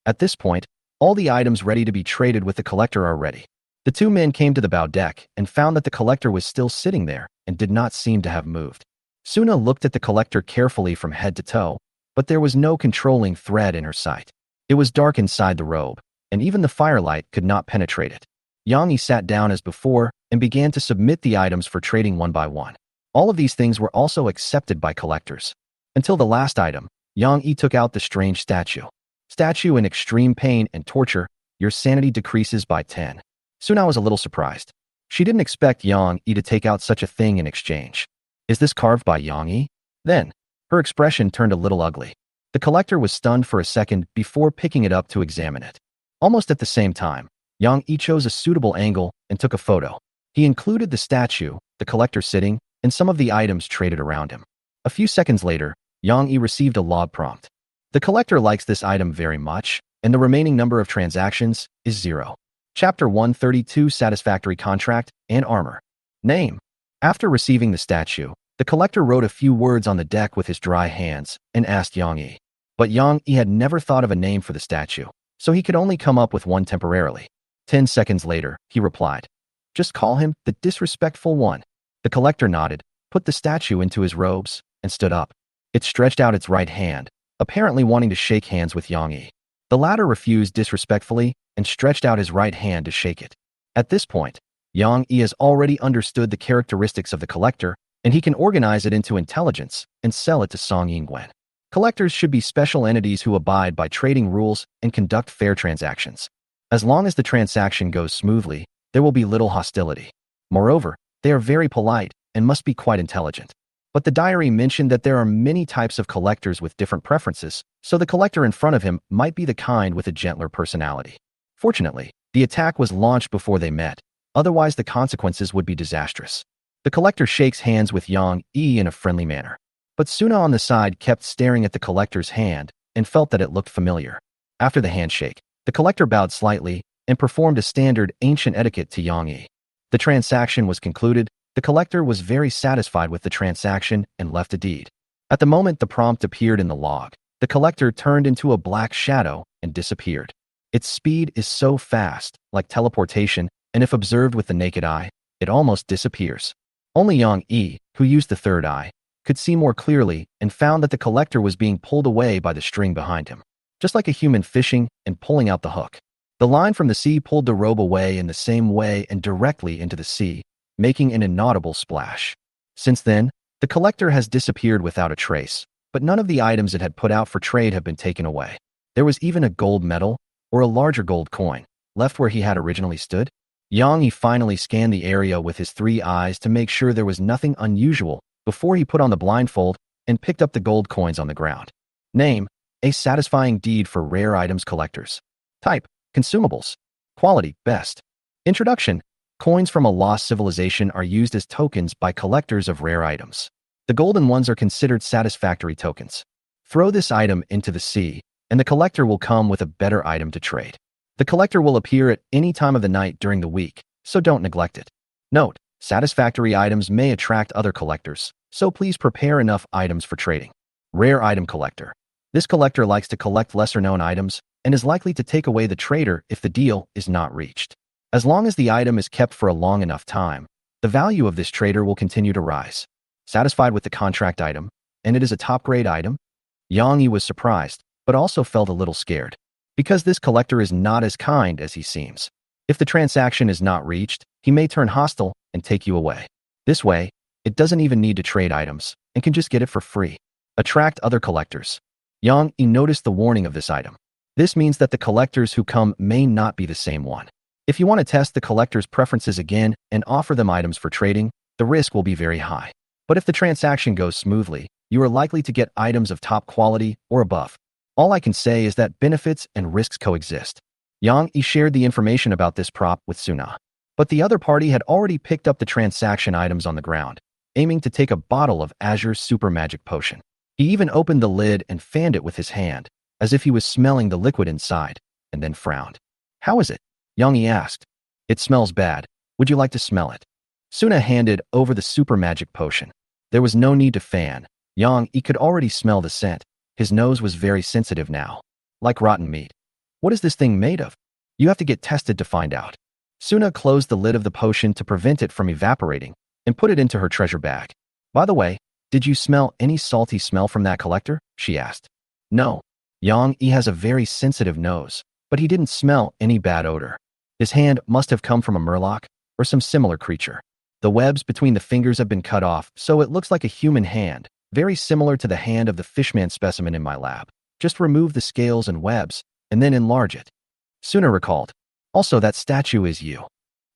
A: At this point, all the items ready to be traded with the collector are ready. The 2 men came to the bow deck and found that the collector was still sitting there and did not seem to have moved. Suna looked at the collector carefully from head to toe, but there was no controlling thread in her sight. It was dark inside the robe, and even the firelight could not penetrate it. Yang Yi sat down as before and began to submit the items for trading one by one. All of these things were also accepted by collectors. Until the last item, Yang Yi took out the strange statue. Statue in extreme pain and torture, your sanity decreases by 10. Suna was a little surprised. She didn't expect Yang Yi to take out such a thing in exchange. Is this carved by Yang Yi? Then, her expression turned a little ugly. The collector was stunned for a second before picking it up to examine it. Almost at the same time, Yang Yi chose a suitable angle and took a photo. He included the statue, the collector sitting, and some of the items traded around him. A few seconds later, Yang Yi received a log prompt. The collector likes this item very much, and the remaining number of transactions is 0. Chapter 132 Satisfactory Contract and Armor. Name. After receiving the statue, the collector wrote a few words on the deck with his dry hands and asked Yang Yi. But Yang Yi had never thought of a name for the statue, so he could only come up with one temporarily. 10 seconds later, he replied, "Just call him the disrespectful one." The collector nodded, put the statue into his robes, and stood up. It stretched out its right hand, apparently wanting to shake hands with Yang Yi. The latter refused disrespectfully and stretched out his right hand to shake it. At this point, Yang Yi has already understood the characteristics of the collector, and he can organize it into intelligence and sell it to Song Yingwen. Collectors should be special entities who abide by trading rules and conduct fair transactions. As long as the transaction goes smoothly, there will be little hostility. Moreover, they are very polite and must be quite intelligent. But the diary mentioned that there are many types of collectors with different preferences, so the collector in front of him might be the kind with a gentler personality. Fortunately, the attack was launched before they met, otherwise the consequences would be disastrous. The collector shakes hands with Yang Yi in a friendly manner. But Suna on the side kept staring at the collector's hand and felt that it looked familiar. After the handshake, the collector bowed slightly and performed a standard ancient etiquette to Yang Yi. The transaction was concluded. The collector was very satisfied with the transaction and left a deed. At the moment the prompt appeared in the log, the collector turned into a black shadow and disappeared. Its speed is so fast, like teleportation, and if observed with the naked eye, it almost disappears. Only Yang Yi, who used the third eye, could see more clearly and found that the collector was being pulled away by the string behind him, just like a human fishing and pulling out the hook. The line from the sea pulled the robe away in the same way and directly into the sea, making an inaudible splash. Since then, the collector has disappeared without a trace, but none of the items it had put out for trade have been taken away. There was even a gold medal, or a larger gold coin, left where he had originally stood. Yang Yi finally scanned the area with his 3 eyes to make sure there was nothing unusual before he put on the blindfold and picked up the gold coins on the ground. Name: a satisfying deed for rare items collectors. Type: consumables. Quality: best. Introduction: coins from a lost civilization are used as tokens by collectors of rare items. The golden ones are considered satisfactory tokens. Throw this item into the sea, and the collector will come with a better item to trade. The collector will appear at any time of the night during the week, so don't neglect it. Note: satisfactory items may attract other collectors, so please prepare enough items for trading. Rare item collector. This collector likes to collect lesser-known items and is likely to take away the trader if the deal is not reached. As long as the item is kept for a long enough time, the value of this trader will continue to rise. Satisfied with the contract item, and it is a top-grade item? Yang Yi was surprised, but also felt a little scared, because this collector is not as kind as he seems. If the transaction is not reached, he may turn hostile and take you away. This way, it doesn't even need to trade items and can just get it for free. Attract other collectors. Yang Yi noticed the warning of this item. This means that the collectors who come may not be the same one. If you want to test the collector's preferences again and offer them items for trading, the risk will be very high. But if the transaction goes smoothly, you are likely to get items of top quality or above. All I can say is that benefits and risks coexist. Yang Yi shared the information about this prop with Suna. But the other party had already picked up the transaction items on the ground, aiming to take a bottle of Azure's super magic potion. He even opened the lid and fanned it with his hand, as if he was smelling the liquid inside, and then frowned. "How is it?" Yang Yi asked. "It smells bad. Would you like to smell it?" Suna handed over the super magic potion. There was no need to fan. Yang Yi could already smell the scent. His nose was very sensitive now. Like rotten meat. "What is this thing made of?" "You have to get tested to find out." Suna closed the lid of the potion to prevent it from evaporating and put it into her treasure bag. "By the way, Did you smell any salty smell from that collector? She asked. No. Yang Yi has a very sensitive nose, but he didn't smell any bad odor. His hand must have come from a murloc or some similar creature. The webs between the fingers have been cut off, so it looks like a human hand, very similar to the hand of the fishman specimen in my lab. Just remove the scales and webs, and then enlarge it. Suna recalled. Also, that statue is you.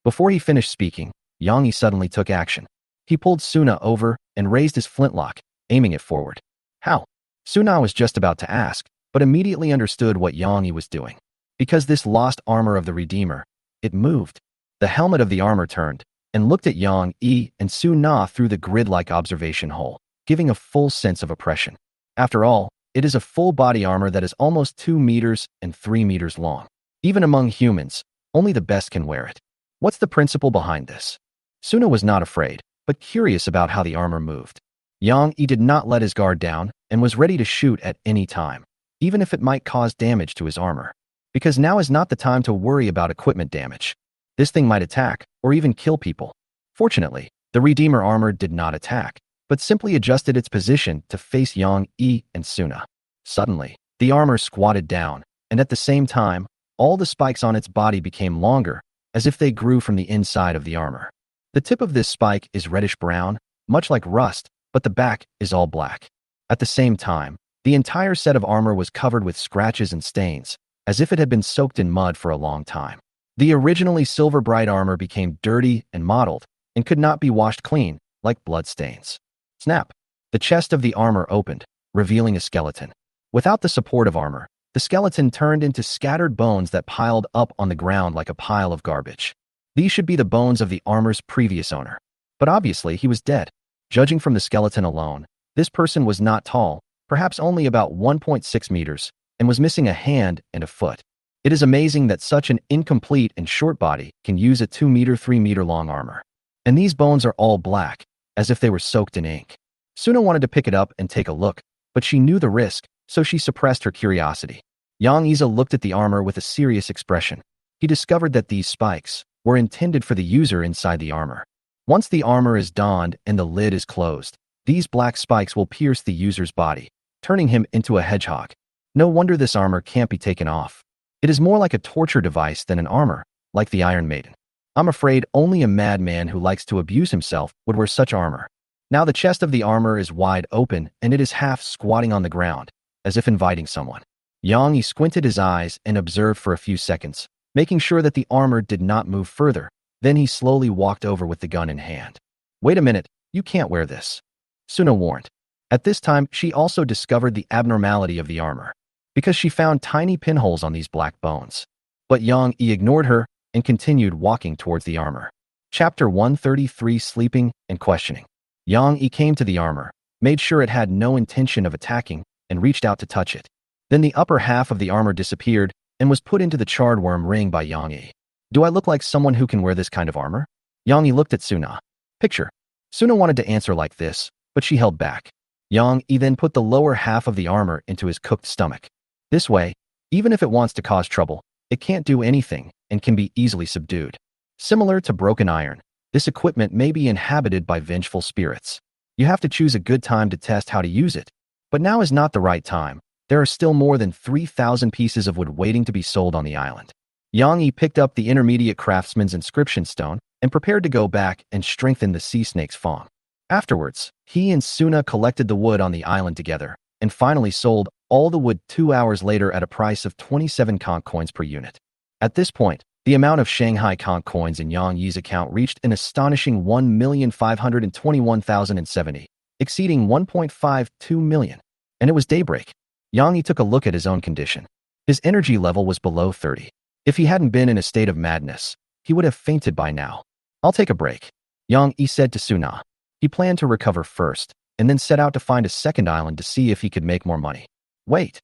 A: Before he finished speaking, Yang Yi suddenly took action. He pulled Suna over and raised his flintlock, aiming it forward. How? Suna was just about to ask, but immediately understood what Yang Yi was doing. Because this lost armor of the Redeemer, it moved. The helmet of the armor turned and looked at Yang Yi and Suna through the grid-like observation hole, giving a full sense of oppression. After all, it is a full-body armor that is almost 2 meters and 3 meters long. Even among humans, only the best can wear it. What's the principle behind this? Suna was not afraid, but curious about how the armor moved. Yang Yi did not let his guard down and was ready to shoot at any time, even if it might cause damage to his armor. Because now is not the time to worry about equipment damage. This thing might attack or even kill people. Fortunately, the Redeemer armor did not attack, but simply adjusted its position to face Yang Yi and Suna. Suddenly, the armor squatted down, and at the same time, all the spikes on its body became longer, as if they grew from the inside of the armor. The tip of this spike is reddish-brown, much like rust, but the back is all black. At the same time, the entire set of armor was covered with scratches and stains, as if it had been soaked in mud for a long time. The originally silver-bright armor became dirty and mottled, and could not be washed clean, like blood stains. Snap! The chest of the armor opened, revealing a skeleton. Without the support of armor, the skeleton turned into scattered bones that piled up on the ground like a pile of garbage. These should be the bones of the armor's previous owner. But obviously he was dead. Judging from the skeleton alone, this person was not tall, perhaps only about 1.6 meters, and was missing a hand and a foot. It is amazing that such an incomplete and short body can use a 2 meter, 3 meter long armor. And these bones are all black, as if they were soaked in ink. Suna wanted to pick it up and take a look, but she knew the risk, so she suppressed her curiosity. Yang Yi looked at the armor with a serious expression. He discovered that these spikes were intended for the user inside the armor. Once the armor is donned and the lid is closed, these black spikes will pierce the user's body, turning him into a hedgehog. No wonder this armor can't be taken off. It is more like a torture device than an armor, like the Iron Maiden. I'm afraid only a madman who likes to abuse himself would wear such armor. Now the chest of the armor is wide open and it is half squatting on the ground, as if inviting someone. Yang Yi squinted his eyes and observed for a few seconds, making sure that the armor did not move further. Then he slowly walked over with the gun in hand. Wait a minute, you can't wear this. Suna warned. At this time, she also discovered the abnormality of the armor, because she found tiny pinholes on these black bones. But Yang Yi ignored her and continued walking towards the armor. Chapter 133: Sleeping and Questioning. Yang Yi came to the armor, made sure it had no intention of attacking, and reached out to touch it. Then the upper half of the armor disappeared and was put into the charred worm ring by Yang Yi. Do I look like someone who can wear this kind of armor? Yang Yi looked at Suna. Picture. Suna wanted to answer like this, but she held back. Yang Yi then put the lower half of the armor into his cooked stomach. This way, even if it wants to cause trouble, it can't do anything and can be easily subdued. Similar to broken iron, this equipment may be inhabited by vengeful spirits. You have to choose a good time to test how to use it. But now is not the right time. There are still more than 3,000 pieces of wood waiting to be sold on the island. Yang Yi picked up the intermediate craftsman's inscription stone and prepared to go back and strengthen the sea snake's fong. Afterwards, he and Suna collected the wood on the island together and finally sold all the wood 2 hours later at a price of 27 conch coins per unit. At this point, the amount of Shanghai conch coins in Yang Yi's account reached an astonishing 1,521,070, exceeding 1.52 million. And it was daybreak. Yang Yi took a look at his own condition. His energy level was below 30. If he hadn't been in a state of madness, he would have fainted by now. I'll take a break, Yang Yi said to Suna. He planned to recover first, and then set out to find a second island to see if he could make more money. Wait.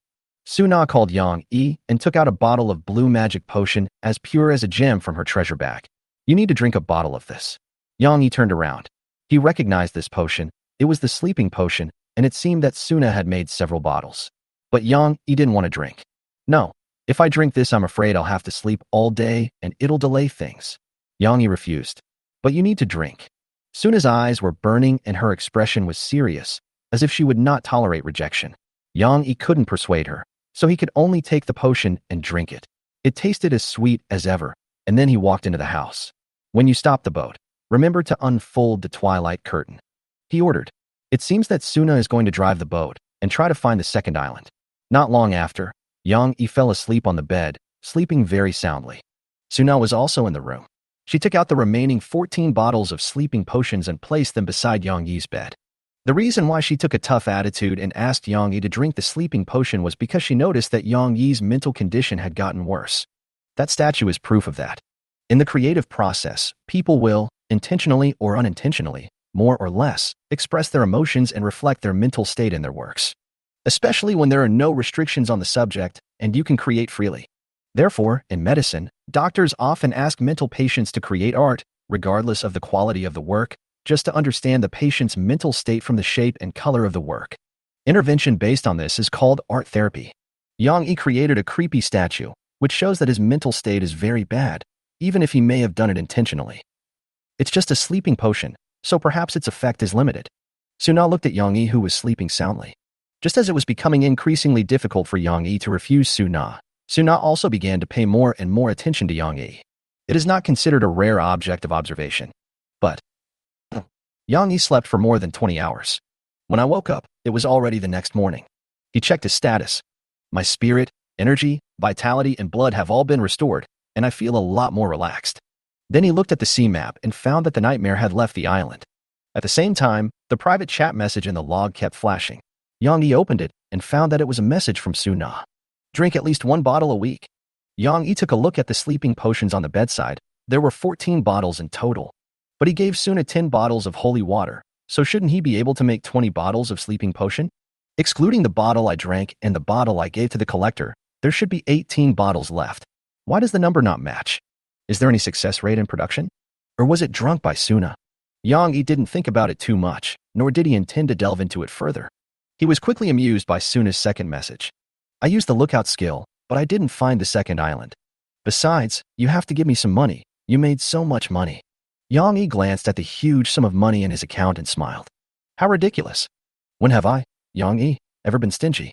A: Suna called Yang Yi and took out a bottle of blue magic potion as pure as a gem from her treasure bag. You need to drink a bottle of this. Yang Yi turned around. He recognized this potion. It was the sleeping potion, and it seemed that Suna had made several bottles. But Yang Yi didn't want to drink. No, if I drink this, I'm afraid I'll have to sleep all day and it'll delay things. Yang Yi refused. But you need to drink. Suna's eyes were burning and her expression was serious, as if she would not tolerate rejection. Yang Yi couldn't persuade her, so he could only take the potion and drink it. It tasted as sweet as ever, and then he walked into the house. When you stop the boat, remember to unfold the twilight curtain, he ordered. It seems that Suna is going to drive the boat and try to find the second island. Not long after, Yang Yi fell asleep on the bed, sleeping very soundly. Suna was also in the room. She took out the remaining 14 bottles of sleeping potions and placed them beside Yang Yi's bed. The reason why she took a tough attitude and asked Yang Yi to drink the sleeping potion was because she noticed that Yang Yi's mental condition had gotten worse. That statue is proof of that. In the creative process, people will, intentionally or unintentionally, more or less, express their emotions and reflect their mental state in their works. Especially when there are no restrictions on the subject and you can create freely. Therefore, in medicine, doctors often ask mental patients to create art, regardless of the quality of the work, just to understand the patient's mental state from the shape and color of the work. Intervention based on this is called art therapy. Yang Yi created a creepy statue, which shows that his mental state is very bad, even if he may have done it intentionally. It's just a sleeping potion, so perhaps its effect is limited. Suna looked at Yang Yi, who was sleeping soundly. Just as it was becoming increasingly difficult for Yang Yi to refuse Suna, Suna also began to pay more and more attention to Yang Yi. It is not considered a rare object of observation. But Yang Yi slept for more than 20 hours. When I woke up, it was already the next morning. He checked his status. My spirit, energy, vitality, and blood have all been restored, and I feel a lot more relaxed. Then he looked at the sea map and found that the nightmare had left the island. At the same time, the private chat message in the log kept flashing. Yang Yi opened it and found that it was a message from Suna. Drink at least 1 bottle a week. Yang Yi took a look at the sleeping potions on the bedside. There were 14 bottles in total. But he gave Suna 10 bottles of holy water, so shouldn't he be able to make 20 bottles of sleeping potion? Excluding the bottle I drank and the bottle I gave to the collector, there should be 18 bottles left. Why does the number not match? Is there any success rate in production? Or was it drunk by Suna? Yang Yi didn't think about it too much, nor did he intend to delve into it further. He was quickly amused by Suna's second message. I used the lookout skill, but I didn't find the second island. Besides, you have to give me some money. You made so much money. Yang Yi glanced at the huge sum of money in his account and smiled. How ridiculous. When have I, Yang Yi, ever been stingy?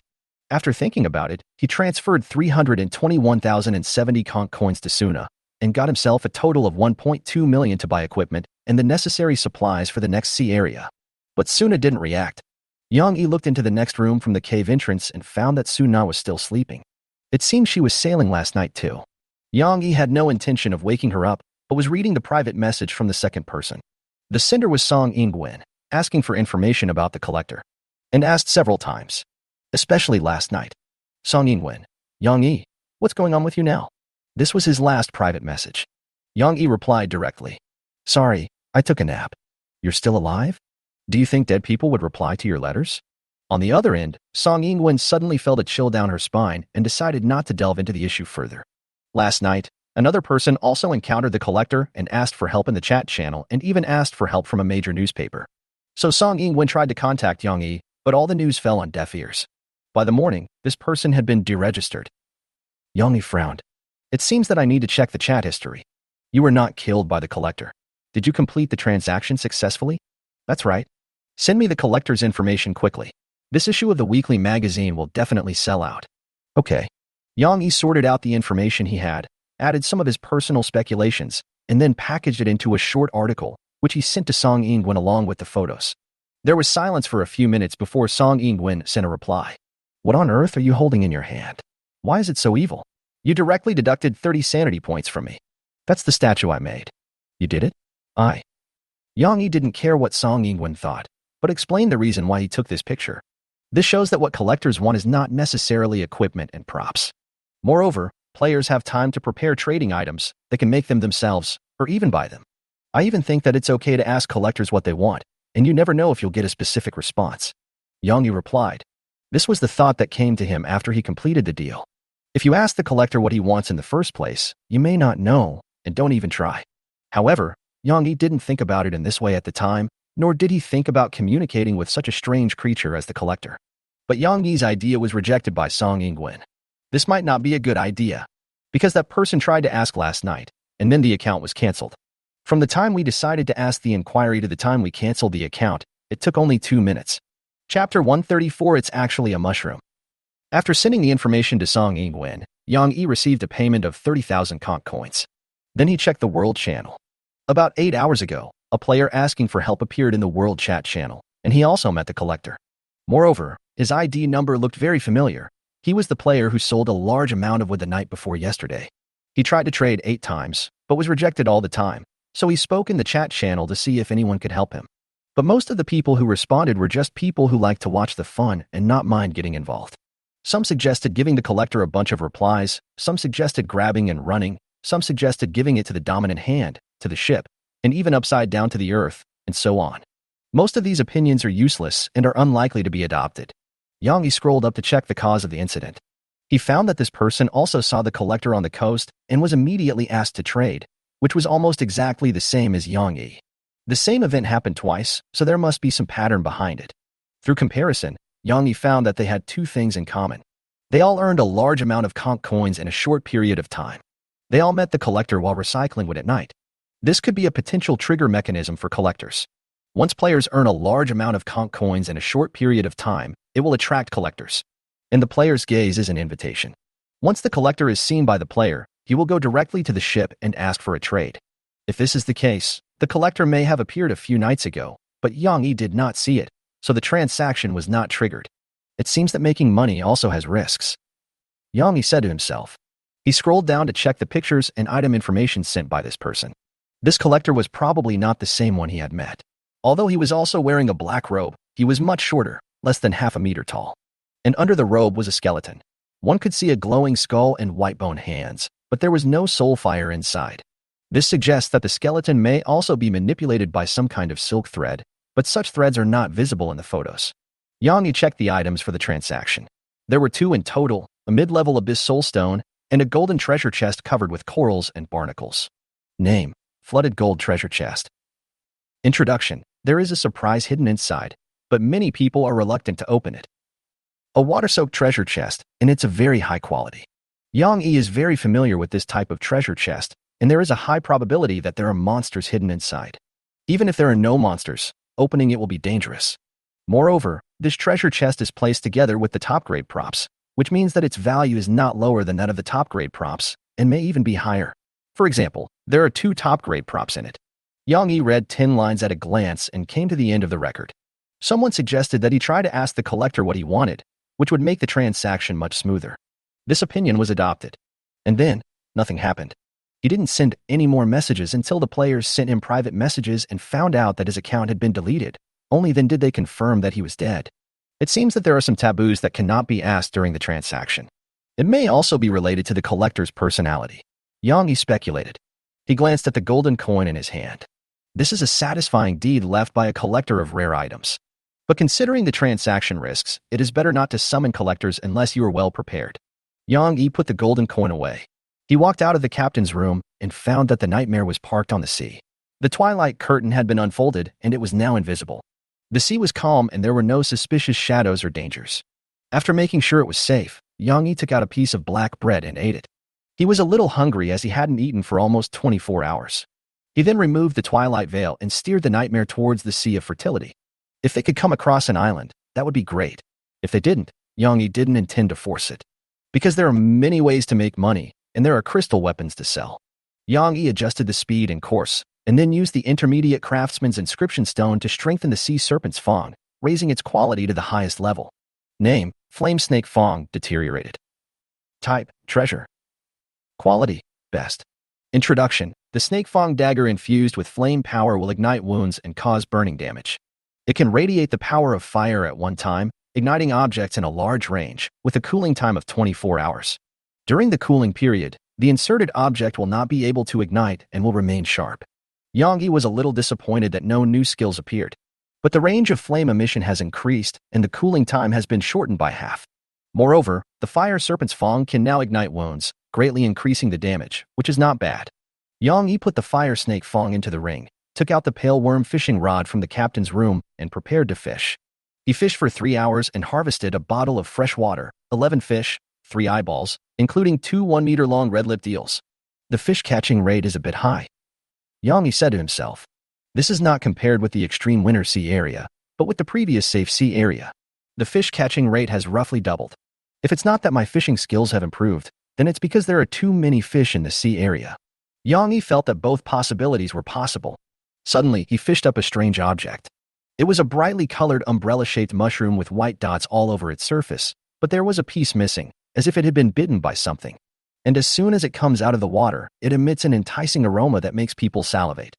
A: After thinking about it, he transferred 321,070 conch coins to Suna and got himself a total of 1.2 million to buy equipment and the necessary supplies for the next sea area. But Suna didn't react. Yang Yi looked into the next room from the cave entrance and found that Suna was still sleeping. It seemed she was sailing last night too. Yang Yi had no intention of waking her up, but was reading the private message from the second person. The sender was Song Yingwen, asking for information about the collector, and asked several times, especially last night. Song Yingwen, Yang Yi, what's going on with you now? This was his last private message. Yang Yi replied directly. Sorry, I took a nap. You're still alive? Do you think dead people would reply to your letters? On the other end, Song Yingwen suddenly felt a chill down her spine and decided not to delve into the issue further. Last night, another person also encountered the collector and asked for help in the chat channel and even asked for help from a major newspaper. So Song Yingwen tried to contact Yang Yi, but all the news fell on deaf ears. By the morning, this person had been deregistered. Yang Yi frowned. It seems that I need to check the chat history. You were not killed by the collector. Did you complete the transaction successfully? That's right. Send me the collector's information quickly. This issue of the weekly magazine will definitely sell out. Okay. Yang Yi sorted out the information he had, added some of his personal speculations, and then packaged it into a short article, which he sent to Song Yingwen along with the photos. There was silence for a few minutes before Song Yingwen sent a reply. What on earth are you holding in your hand? Why is it so evil? You directly deducted 30 sanity points from me. That's the statue I made. You did it? Yang Yi didn't care what Song Yingwen thought, but explained the reason why he took this picture. This shows that what collectors want is not necessarily equipment and props. Moreover, players have time to prepare trading items that can make them themselves, or even buy them. I even think that it's okay to ask collectors what they want, and you never know if you'll get a specific response. Yang Yi replied. This was the thought that came to him after he completed the deal. If you ask the collector what he wants in the first place, you may not know, and don't even try. However, Yang Yi didn't think about it in this way at the time, nor did he think about communicating with such a strange creature as the collector. But Yang Yi's idea was rejected by Song Yingwen. This might not be a good idea, because that person tried to ask last night, and then the account was canceled. From the time we decided to ask the inquiry to the time we canceled the account, it took only 2 minutes. Chapter 134. It's actually a mushroom. After sending the information to Song Ying-wen, Yang Yi received a payment of 30,000 conch coins. Then he checked the World channel. About 8 hours ago, a player asking for help appeared in the World chat channel, and he also met the collector. Moreover, his ID number looked very familiar. He was the player who sold a large amount of wood the night before yesterday. He tried to trade 8 times, but was rejected all the time, so he spoke in the chat channel to see if anyone could help him. But most of the people who responded were just people who like to watch the fun and not mind getting involved. Some suggested giving the collector a bunch of replies, some suggested grabbing and running, some suggested giving it to the dominant hand, to the ship, and even upside down to the earth, and so on. Most of these opinions are useless and are unlikely to be adopted. Yang Yi scrolled up to check the cause of the incident. He found that this person also saw the collector on the coast and was immediately asked to trade, which was almost exactly the same as Yang Yi. The same event happened twice, so there must be some pattern behind it. Through comparison, Yang Yi found that they had 2 things in common. They all earned a large amount of conch coins in a short period of time. They all met the collector while recycling wood at night. This could be a potential trigger mechanism for collectors. Once players earn a large amount of conch coins in a short period of time, it will attract collectors. And the player's gaze is an invitation. Once the collector is seen by the player, he will go directly to the ship and ask for a trade. If this is the case, the collector may have appeared a few nights ago, but Yang Yi did not see it, so the transaction was not triggered. It seems that making money also has risks. Yang Yi said to himself. He scrolled down to check the pictures and item information sent by this person. This collector was probably not the same one he had met. Although he was also wearing a black robe, he was much shorter, less than half a meter tall. And under the robe was a skeleton. One could see a glowing skull and white bone hands, but there was no soul fire inside. This suggests that the skeleton may also be manipulated by some kind of silk thread, but such threads are not visible in the photos. Yang Yi checked the items for the transaction. There were 2 in total, a mid-level abyss soulstone, and a golden treasure chest covered with corals and barnacles. Name: Flooded Gold Treasure Chest. Introduction: There is a surprise hidden inside, but many people are reluctant to open it. A water-soaked treasure chest, and it's a very high quality. Yang Yi is very familiar with this type of treasure chest, and there is a high probability that there are monsters hidden inside. Even if there are no monsters, opening it will be dangerous. Moreover, this treasure chest is placed together with the top-grade props, which means that its value is not lower than that of the top-grade props, and may even be higher. For example, there are 2 top-grade props in it. Yang Yi read 10 lines at a glance and came to the end of the record. Someone suggested that he try to ask the collector what he wanted, which would make the transaction much smoother. This opinion was adopted. And then, nothing happened. He didn't send any more messages until the players sent him private messages and found out that his account had been deleted. Only then did they confirm that he was dead. It seems that there are some taboos that cannot be asked during the transaction. It may also be related to the collector's personality. Yang Yi speculated. He glanced at the golden coin in his hand. This is a satisfying deed left by a collector of rare items. But considering the transaction risks, it is better not to summon collectors unless you are well prepared. Yang Yi put the golden coin away. He walked out of the captain's room and found that the nightmare was parked on the sea. The twilight curtain had been unfolded and it was now invisible. The sea was calm and there were no suspicious shadows or dangers. After making sure it was safe, Yang Yi took out a piece of black bread and ate it. He was a little hungry as he hadn't eaten for almost 24 hours. He then removed the twilight veil and steered the nightmare towards the Sea of Fertility. If they could come across an island, that would be great. If they didn't, Yang Yi didn't intend to force it. Because there are many ways to make money, and there are crystal weapons to sell. Yang Yi adjusted the speed and course, and then used the intermediate craftsman's inscription stone to strengthen the sea serpent's fong, raising its quality to the highest level. Name: Flame Snake Fong, deteriorated. Type: treasure. Quality: best. Introduction: the Snake Fong dagger infused with flame power will ignite wounds and cause burning damage. It can radiate the power of fire at one time, igniting objects in a large range, with a cooling time of 24 hours. During the cooling period, the inserted object will not be able to ignite and will remain sharp. Yang Yi was a little disappointed that no new skills appeared. But the range of flame emission has increased, and the cooling time has been shortened by half. Moreover, the fire serpent's fong can now ignite wounds, greatly increasing the damage, which is not bad. Yang Yi put the fire snake fong into the ring, took out the pale worm fishing rod from the captain's room, and prepared to fish. He fished for 3 hours and harvested a bottle of fresh water, 11 fish, 3 eyeballs, including 2 1-meter-long red-lipped eels. The fish-catching rate is a bit high. Yang Yi said to himself. This is not compared with the extreme winter sea area, but with the previous safe sea area. The fish catching rate has roughly doubled. If it's not that my fishing skills have improved, then it's because there are too many fish in the sea area. Yang Yi felt that both possibilities were possible. Suddenly, he fished up a strange object. It was a brightly colored umbrella-shaped mushroom with white dots all over its surface, but there was a piece missing, as if it had been bitten by something. And as soon as it comes out of the water, it emits an enticing aroma that makes people salivate.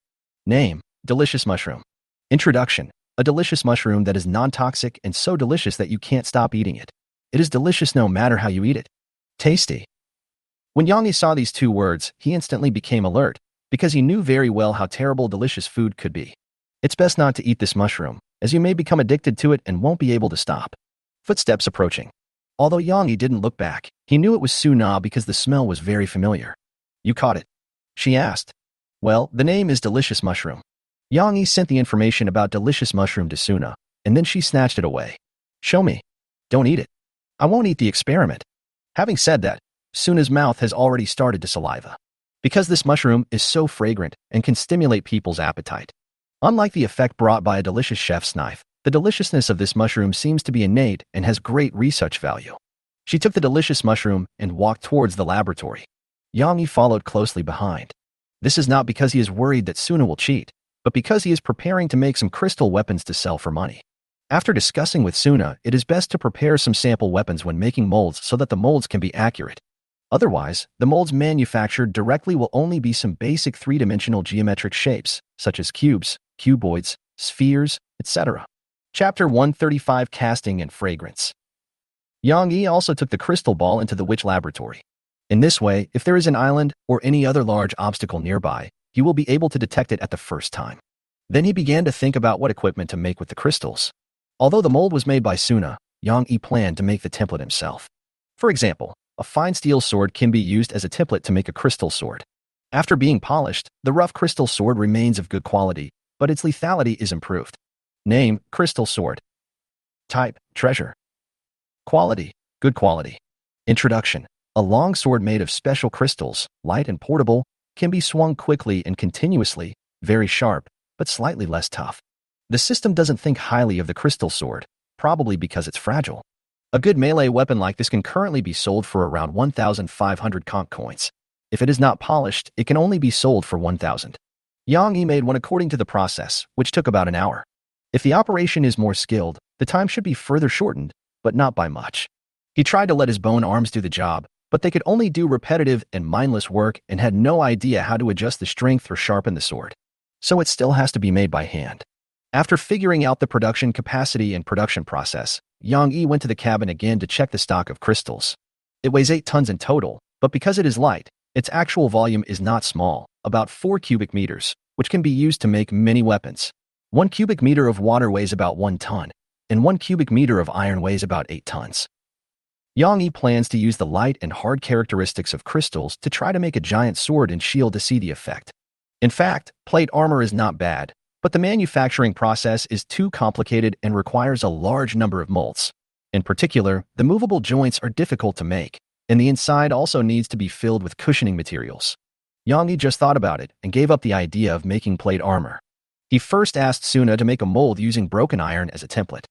A: Name: delicious mushroom. Introduction: a delicious mushroom that is non-toxic and so delicious that you can't stop eating it. It is delicious no matter how you eat it. Tasty. When Yang Yi saw these two words, he instantly became alert, because he knew very well how terrible delicious food could be. It's best not to eat this mushroom, as you may become addicted to it and won't be able to stop. Footsteps approaching. Although Yang Yi didn't look back, he knew it was Suna because the smell was very familiar. You caught it? She asked. Well, the name is delicious mushroom. Yang Yi sent the information about delicious mushroom to Suna, and then she snatched it away. Show me. Don't eat it. I won't eat the experiment. Having said that, Suna's mouth has already started to saliva. Because this mushroom is so fragrant and can stimulate people's appetite. Unlike the effect brought by a delicious chef's knife, the deliciousness of this mushroom seems to be innate and has great research value. She took the delicious mushroom and walked towards the laboratory. Yang Yi followed closely behind. This is not because he is worried that Suna will cheat, but because he is preparing to make some crystal weapons to sell for money. After discussing with Suna, it is best to prepare some sample weapons when making molds so that the molds can be accurate. Otherwise, the molds manufactured directly will only be some basic three-dimensional geometric shapes, such as cubes, cuboids, spheres, etc. Chapter 135: Casting and Fragrance. Yang Yi also took the crystal ball into the witch laboratory. In this way, if there is an island or any other large obstacle nearby, he will be able to detect it at the first time. Then he began to think about what equipment to make with the crystals. Although the mold was made by Suna, Yang Yi planned to make the template himself. For example, a fine steel sword can be used as a template to make a crystal sword. After being polished, the rough crystal sword remains of good quality, but its lethality is improved. Name: crystal sword. Type: treasure. Quality: good quality. Introduction: a long sword made of special crystals, light and portable, can be swung quickly and continuously, very sharp, but slightly less tough. The system doesn't think highly of the crystal sword, probably because it's fragile. A good melee weapon like this can currently be sold for around 1,500 conch coins. If it is not polished, it can only be sold for 1,000. Yang Yi made one according to the process, which took about an hour. If the operation is more skilled, the time should be further shortened, but not by much. He tried to let his bone arms do the job, but they could only do repetitive and mindless work and had no idea how to adjust the strength or sharpen the sword. So it still has to be made by hand. After figuring out the production capacity and production process, Yang Yi went to the cabin again to check the stock of crystals. It weighs 8 tons in total, but because it is light, its actual volume is not small, about 4 cubic meters, which can be used to make many weapons. 1 cubic meter of water weighs about 1 ton, and 1 cubic meter of iron weighs about 8 tons. Yang Yi plans to use the light and hard characteristics of crystals to try to make a giant sword and shield to see the effect. In fact, plate armor is not bad, but the manufacturing process is too complicated and requires a large number of molds. In particular, the movable joints are difficult to make, and the inside also needs to be filled with cushioning materials. Yang Yi just thought about it and gave up the idea of making plate armor. He first asked Suna to make a mold using broken iron as a template.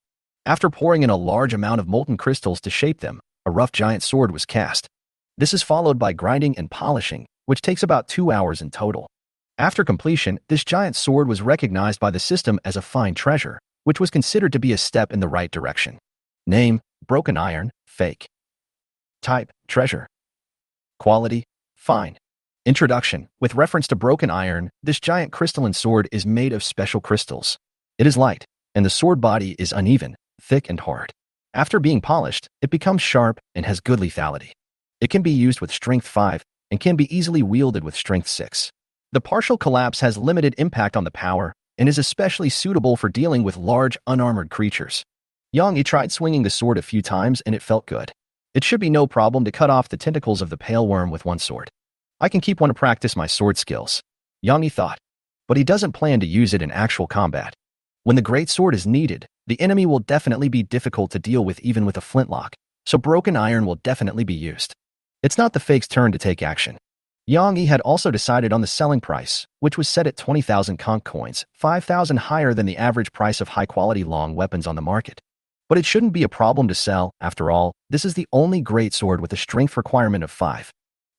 A: After pouring in a large amount of molten crystals to shape them, a rough giant sword was cast. This is followed by grinding and polishing, which takes about 2 hours in total. After completion, this giant sword was recognized by the system as a fine treasure, which was considered to be a step in the right direction. Name: broken iron, fake. Type: treasure. Quality: fine. Introduction: with reference to broken iron, this giant crystalline sword is made of special crystals. It is light, and the sword body is uneven, thick and hard. After being polished, it becomes sharp and has good lethality. It can be used with strength 5 and can be easily wielded with strength 6. The partial collapse has limited impact on the power and is especially suitable for dealing with large, unarmored creatures. Yang Yi tried swinging the sword a few times and it felt good. It should be no problem to cut off the tentacles of the pale worm with one sword. I can keep one to practice my sword skills, Yang Yi thought. But he doesn't plan to use it in actual combat. When the great sword is needed, the enemy will definitely be difficult to deal with even with a flintlock, so broken iron will definitely be used. It's not the fake's turn to take action. Yang Yi had also decided on the selling price, which was set at 20,000 conch coins, 5,000 higher than the average price of high-quality long weapons on the market. But it shouldn't be a problem to sell. After all, this is the only great sword with a strength requirement of 5.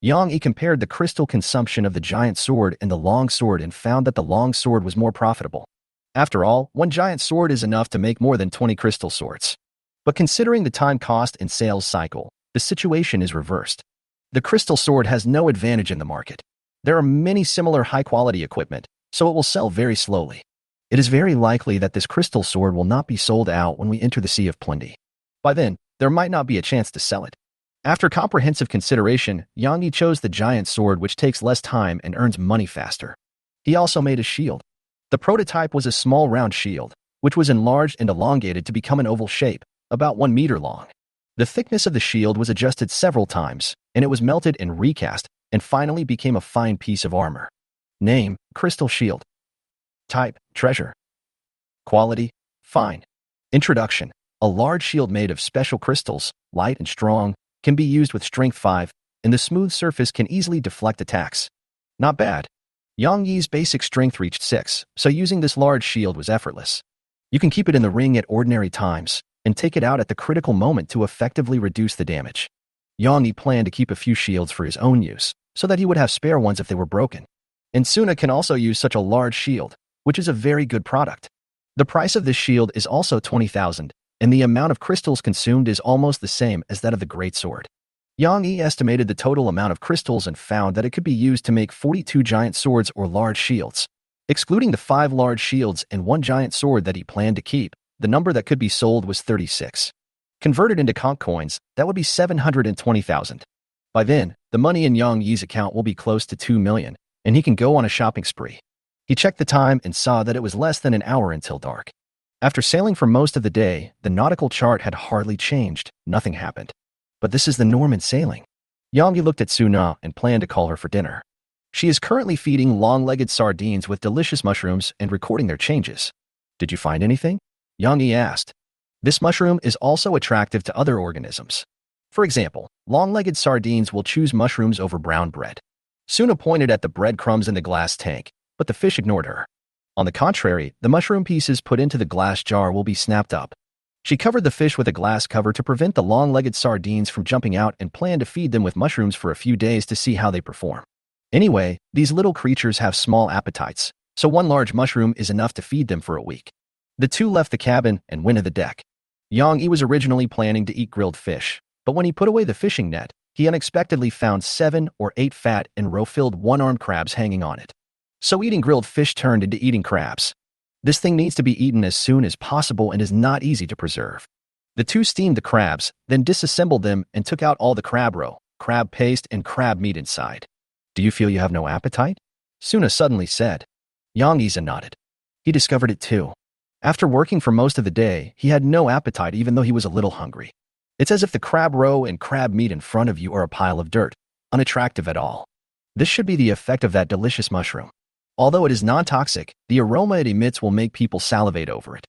A: Yang Yi compared the crystal consumption of the giant sword and the long sword and found that the long sword was more profitable. After all, one giant sword is enough to make more than 20 crystal swords. But considering the time cost and sales cycle, the situation is reversed. The crystal sword has no advantage in the market. There are many similar high-quality equipment, so it will sell very slowly. It is very likely that this crystal sword will not be sold out when we enter the Sea of Plenty. By then, there might not be a chance to sell it. After comprehensive consideration, Yang Yi chose the giant sword, which takes less time and earns money faster. He also made a shield. The prototype was a small round shield, which was enlarged and elongated to become an oval shape, about 1 meter long. The thickness of the shield was adjusted several times, and it was melted and recast, and finally became a fine piece of armor. Name: Crystal Shield. Type: Treasure. Quality: Fine. Introduction: a large shield made of special crystals, light and strong, can be used with strength 5, and the smooth surface can easily deflect attacks. Not bad. Yang Yi's basic strength reached 6, so using this large shield was effortless. You can keep it in the ring at ordinary times, and take it out at the critical moment to effectively reduce the damage. Yang Yi planned to keep a few shields for his own use, so that he would have spare ones if they were broken. And Suna can also use such a large shield, which is a very good product. The price of this shield is also 20,000, and the amount of crystals consumed is almost the same as that of the Great Sword. Yang Yi estimated the total amount of crystals and found that it could be used to make 42 giant swords or large shields. Excluding the 5 large shields and 1 giant sword that he planned to keep, the number that could be sold was 36. Converted into conch coins, that would be 720,000. By then, the money in Yang Yi's account will be close to 2 million, and he can go on a shopping spree. He checked the time and saw that it was less than an hour until dark. After sailing for most of the day, the nautical chart had hardly changed. Nothing happened. But this is the norm in sailing. Yang Yi looked at Suna and planned to call her for dinner. She is currently feeding long-legged sardines with delicious mushrooms and recording their changes. Did you find anything? Yang Yi asked. This mushroom is also attractive to other organisms. For example, long-legged sardines will choose mushrooms over brown bread. Suna pointed at the breadcrumbs in the glass tank, but the fish ignored her. On the contrary, the mushroom pieces put into the glass jar will be snapped up. She covered the fish with a glass cover to prevent the long-legged sardines from jumping out and planned to feed them with mushrooms for a few days to see how they perform. Anyway, these little creatures have small appetites, so 1 large mushroom is enough to feed them for a week. The two left the cabin and went to the deck. Yang Yi was originally planning to eat grilled fish, but when he put away the fishing net, he unexpectedly found 7 or 8 fat and roe-filled one-armed crabs hanging on it. So eating grilled fish turned into eating crabs. This thing needs to be eaten as soon as possible and is not easy to preserve. The two steamed the crabs, then disassembled them and took out all the crab roe, crab paste, and crab meat inside. Do you feel you have no appetite? Suna suddenly said. Yang Yi nodded. He discovered it too. After working for most of the day, he had no appetite even though he was a little hungry. It's as if the crab roe and crab meat in front of you are a pile of dirt, unattractive at all. This should be the effect of that delicious mushroom. Although it is non-toxic, the aroma it emits will make people salivate over it.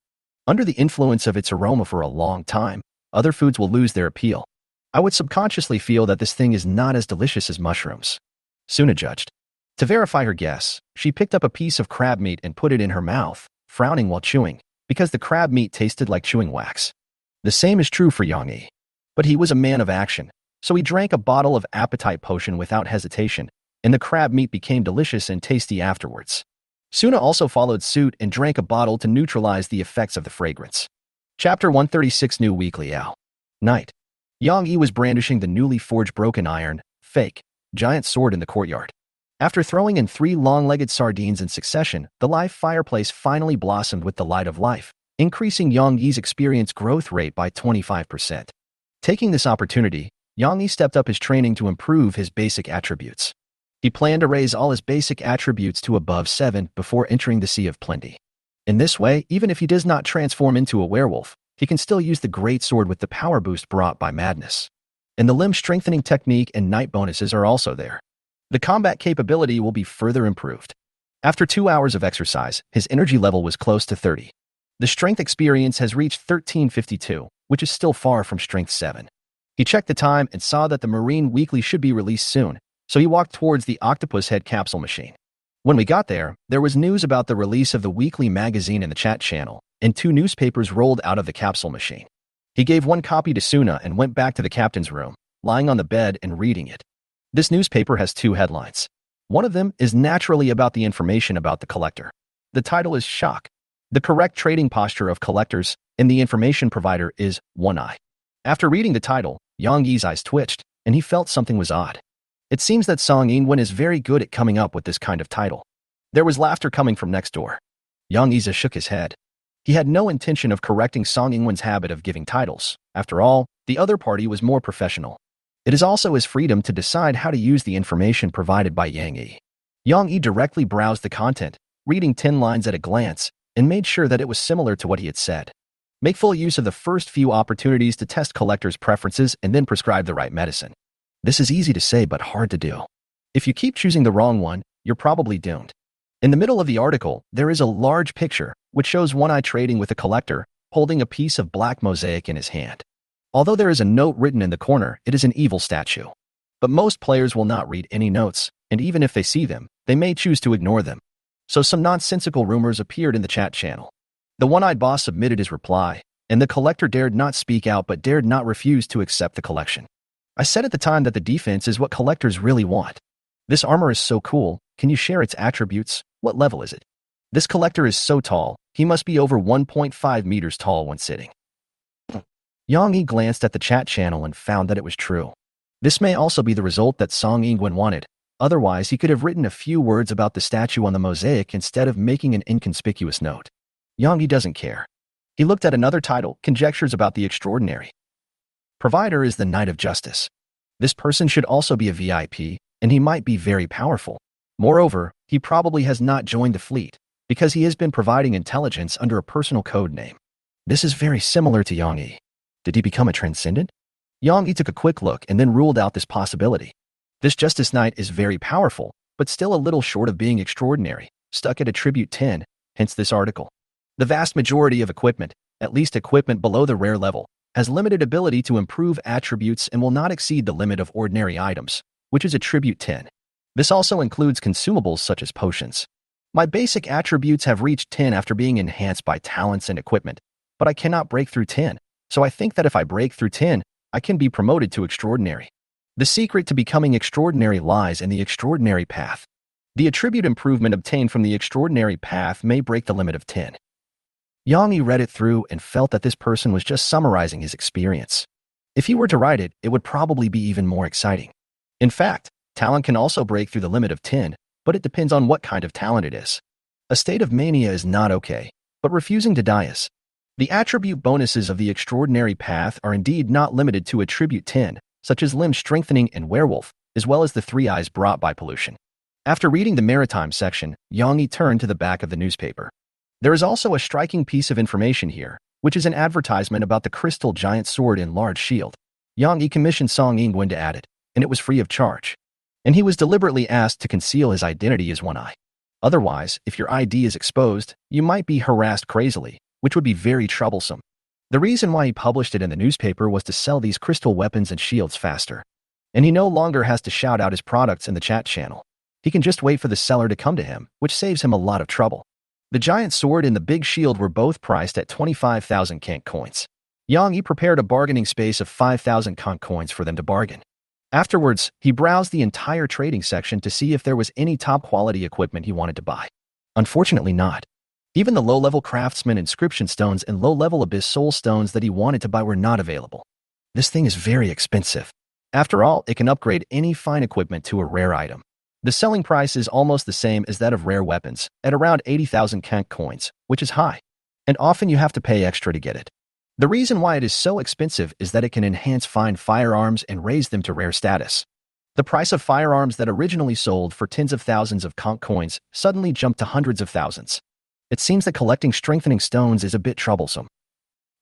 A: Under the influence of its aroma for a long time, other foods will lose their appeal. I would subconsciously feel that this thing is not as delicious as mushrooms. Suna judged. To verify her guess, she picked up a piece of crab meat and put it in her mouth, frowning while chewing, because the crab meat tasted like chewing wax. The same is true for Yang Yi. But he was a man of action, so he drank a bottle of appetite potion without hesitation, and the crab meat became delicious and tasty afterwards. Suna also followed suit and drank a bottle to neutralize the effects of the fragrance. Chapter 136 New Weekly Owl. Night. Yang Yi was brandishing the newly forged broken iron, fake, giant sword in the courtyard. After throwing in 3 long-legged sardines in succession, the live fireplace finally blossomed with the light of life, increasing Yang Yi's experience growth rate by 25%. Taking this opportunity, Yang Yi stepped up his training to improve his basic attributes. He planned to raise all his basic attributes to above 7 before entering the Sea of Plenty. In this way, even if he does not transform into a werewolf, he can still use the great sword with the power boost brought by madness. And the limb strengthening technique and night bonuses are also there. The combat capability will be further improved. After 2 hours of exercise, his energy level was close to 30. The strength experience has reached 1352, which is still far from strength 7. He checked the time and saw that the Marine Weekly should be released soon, so he walked towards the Octopus Head capsule machine. When we got there was news about the release of the weekly magazine in the chat channel, and 2 newspapers rolled out of the capsule machine. He gave one copy to Suna and went back to the captain's room, lying on the bed and reading it. This newspaper has two headlines. One of them is naturally about the information about the collector. The title is Shock. The correct trading posture of collectors and the information provider is One Eye. After reading the title, Yang Yi's eyes twitched, and he felt something was odd. It seems that Song Yingwen is very good at coming up with this kind of title. There was laughter coming from next door. Yang Yi shook his head. He had no intention of correcting Song Yingwen's habit of giving titles. After all, the other party was more professional. It is also his freedom to decide how to use the information provided by Yang Yi. Yang Yi directly browsed the content, reading 10 lines at a glance, and made sure that it was similar to what he had said. Make full use of the first few opportunities to test collectors' preferences and then prescribe the right medicine. This is easy to say but hard to do. If you keep choosing the wrong one, you're probably doomed. In the middle of the article, there is a large picture which shows One Eye trading with a collector, holding a piece of black mosaic in his hand. Although there is a note written in the corner, it is an evil statue. But most players will not read any notes, and even if they see them, they may choose to ignore them. So some nonsensical rumors appeared in the chat channel. The one-eyed boss submitted his reply, and the collector dared not speak out but dared not refuse to accept the collection. I said at the time that the defense is what collectors really want. This armor is so cool, can you share its attributes? What level is it? This collector is so tall, he must be over 1.5 meters tall when sitting. Yang Yi glanced at the chat channel and found that it was true. This may also be the result that Song Yingwen wanted. Otherwise, he could have written a few words about the statue on the mosaic instead of making an inconspicuous note. Yang Yi doesn't care. He looked at another title, Conjectures about the Extraordinary. Provider is the Knight of Justice. This person should also be a VIP, and he might be very powerful. Moreover, he probably has not joined the fleet, because he has been providing intelligence under a personal code name. This is very similar to Yang Yi. Did he become a transcendent? Yang Yi took a quick look and then ruled out this possibility. This Justice Knight is very powerful, but still a little short of being extraordinary, stuck at attribute 10, hence this article. The vast majority of equipment, at least equipment below the rare level, has limited ability to improve attributes and will not exceed the limit of ordinary items, which is attribute 10. This also includes consumables such as potions. My basic attributes have reached 10 after being enhanced by talents and equipment, but I cannot break through 10, so I think that if I break through 10, I can be promoted to extraordinary. The secret to becoming extraordinary lies in the extraordinary path. The attribute improvement obtained from the extraordinary path may break the limit of 10. Yang Yi read it through and felt that this person was just summarizing his experience. If he were to write it, it would probably be even more exciting. In fact, talent can also break through the limit of 10, but it depends on what kind of talent it is. A state of mania is not okay, but refusing to die is. The attribute bonuses of the extraordinary path are indeed not limited to attribute 10, such as limb strengthening and werewolf, as well as the 3 eyes brought by pollution. After reading the maritime section, Yang Yi turned to the back of the newspaper. There is also a striking piece of information here, which is an advertisement about the crystal giant sword and large shield. Yang Yi commissioned Song Yingwen to add it, and it was free of charge. And he was deliberately asked to conceal his identity as One Eye. Otherwise, if your ID is exposed, you might be harassed crazily, which would be very troublesome. The reason why he published it in the newspaper was to sell these crystal weapons and shields faster. And he no longer has to shout out his products in the chat channel. He can just wait for the seller to come to him, which saves him a lot of trouble. The giant sword and the big shield were both priced at 25,000 Kank coins. Yang Yi prepared a bargaining space of 5,000 Kank coins for them to bargain. Afterwards, he browsed the entire trading section to see if there was any top-quality equipment he wanted to buy. Unfortunately not. Even the low-level craftsman inscription stones and low-level abyss soul stones that he wanted to buy were not available. This thing is very expensive. After all, it can upgrade any fine equipment to a rare item. The selling price is almost the same as that of rare weapons, at around 80,000 Kank coins, which is high. And often you have to pay extra to get it. The reason why it is so expensive is that it can enhance fine firearms and raise them to rare status. The price of firearms that originally sold for tens of thousands of Kank coins suddenly jumped to hundreds of thousands. It seems that collecting strengthening stones is a bit troublesome.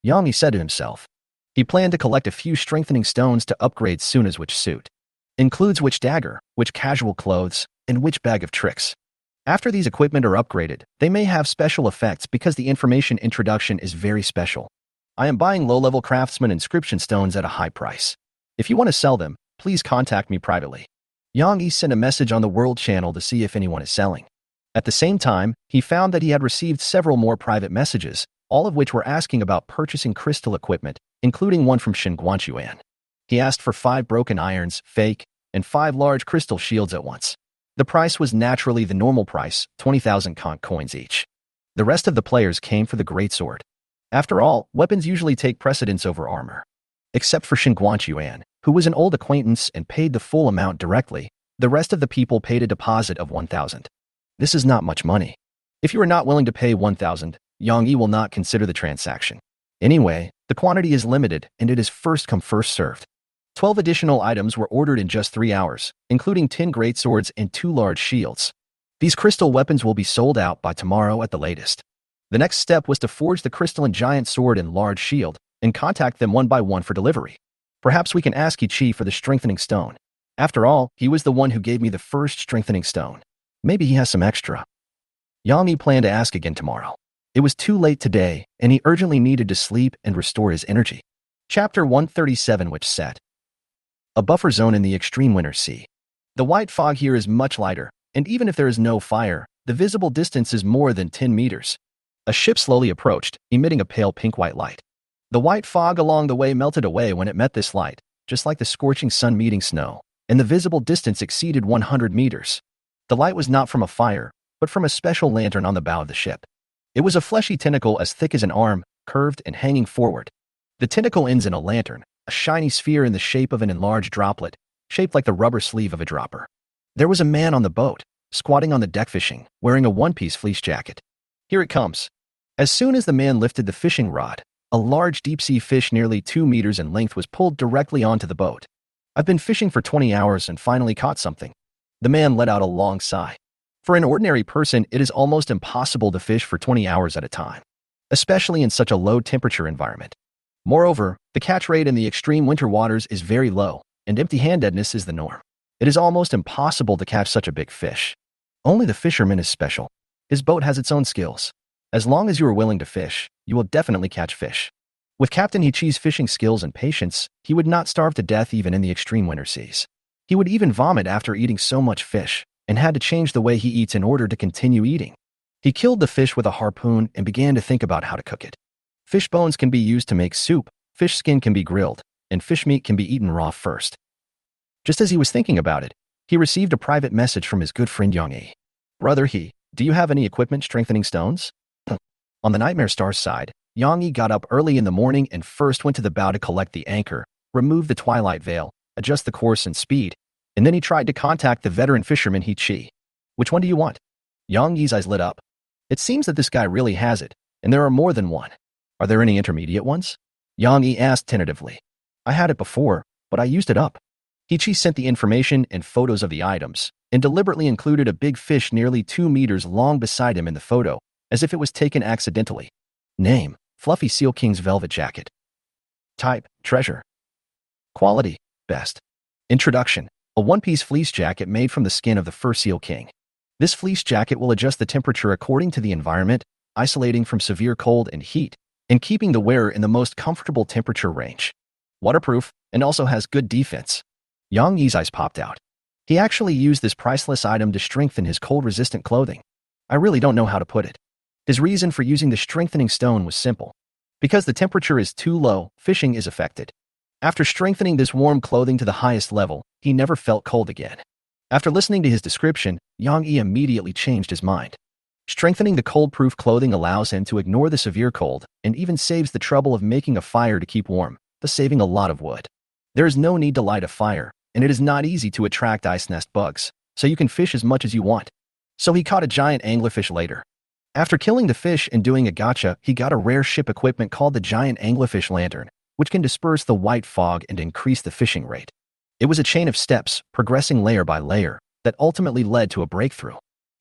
A: Yang Yi said to himself. He planned to collect a few strengthening stones to upgrade Suna's witch suit. Includes which dagger, which casual clothes, and which bag of tricks. After these equipment are upgraded, they may have special effects because the information introduction is very special. I am buying low-level craftsman inscription stones at a high price. If you want to sell them, please contact me privately. Yang Yi sent a message on the World Channel to see if anyone is selling. At the same time, he found that he had received several more private messages, all of which were asking about purchasing crystal equipment, including one from Xinguanshuan. He asked for 5 broken irons, fake, and 5 large crystal shields at once. The price was naturally the normal price, 20,000 conch coins each. The rest of the players came for the greatsword. After all, weapons usually take precedence over armor. Except for Xinguanshuan, who was an old acquaintance and paid the full amount directly, the rest of the people paid a deposit of 1,000. This is not much money. If you are not willing to pay 1,000, Yang Yi will not consider the transaction. Anyway, the quantity is limited and it is first come first served. 12 additional items were ordered in just 3 hours, including 10 greatswords and 2 large shields. These crystal weapons will be sold out by tomorrow at the latest. The next step was to forge the crystalline giant sword and large shield, and contact them one by one for delivery. Perhaps we can ask Qi for the strengthening stone. After all, he was the one who gave me the first strengthening stone. Maybe he has some extra. Yang Yi planned to ask again tomorrow. It was too late today, and he urgently needed to sleep and restore his energy. Chapter 137, which set. A buffer zone in the extreme winter sea. The white fog here is much lighter, and even if there is no fire, the visible distance is more than 10 meters. A ship slowly approached, emitting a pale pink-white light. The white fog along the way melted away when it met this light, just like the scorching sun meeting snow, and the visible distance exceeded 100 meters. The light was not from a fire, but from a special lantern on the bow of the ship. It was a fleshy tentacle as thick as an arm, curved and hanging forward. The tentacle ends in a lantern, a shiny sphere in the shape of an enlarged droplet, shaped like the rubber sleeve of a dropper. There was a man on the boat, squatting on the deck fishing, wearing a one-piece fleece jacket. Here it comes. As soon as the man lifted the fishing rod, a large deep-sea fish nearly 2 meters in length was pulled directly onto the boat. I've been fishing for 20 hours and finally caught something. The man let out a long sigh. For an ordinary person, it is almost impossible to fish for 20 hours at a time, especially in such a low-temperature environment. Moreover, the catch rate in the extreme winter waters is very low, and empty-handedness is the norm. It is almost impossible to catch such a big fish. Only the fisherman is special. His boat has its own skills. As long as you are willing to fish, you will definitely catch fish. With Captain Hichi's fishing skills and patience, he would not starve to death even in the extreme winter seas. He would even vomit after eating so much fish, and had to change the way he eats in order to continue eating. He killed the fish with a harpoon and began to think about how to cook it. Fish bones can be used to make soup, fish skin can be grilled, and fish meat can be eaten raw first. Just as he was thinking about it, he received a private message from his good friend Yang Yi. Brother He, do you have any equipment strengthening stones? On the Nightmare Star's side, Yang Yi got up early in the morning and first went to the bow to collect the anchor, remove the twilight veil, adjust the course and speed, and then he tried to contact the veteran fisherman Hichi. Which one do you want? Yang Yi's eyes lit up. It seems that this guy really has it, and there are more than one. Are there any intermediate ones? Yang Yi asked tentatively. I had it before, but I used it up. Hichi sent the information and photos of the items, and deliberately included a big fish nearly 2 meters long beside him in the photo, as if it was taken accidentally. Name, Fluffy Seal King's velvet jacket. Type, treasure. Quality, best. Introduction, a one-piece fleece jacket made from the skin of the fur seal king. This fleece jacket will adjust the temperature according to the environment, isolating from severe cold and heat, and keeping the wearer in the most comfortable temperature range. Waterproof, and also has good defense. Yang Yi's eyes popped out. He actually used this priceless item to strengthen his cold-resistant clothing. I really don't know how to put it. His reason for using the strengthening stone was simple. Because the temperature is too low, fishing is affected. After strengthening this warm clothing to the highest level, he never felt cold again. After listening to his description, Yang Yi immediately changed his mind. Strengthening the cold-proof clothing allows him to ignore the severe cold and even saves the trouble of making a fire to keep warm, thus saving a lot of wood. There is no need to light a fire, and it is not easy to attract ice nest bugs, so you can fish as much as you want. So he caught a giant anglerfish later. After killing the fish and doing a gotcha, he got a rare ship equipment called the giant anglerfish lantern, which can disperse the white fog and increase the fishing rate. It was a chain of steps, progressing layer by layer, that ultimately led to a breakthrough.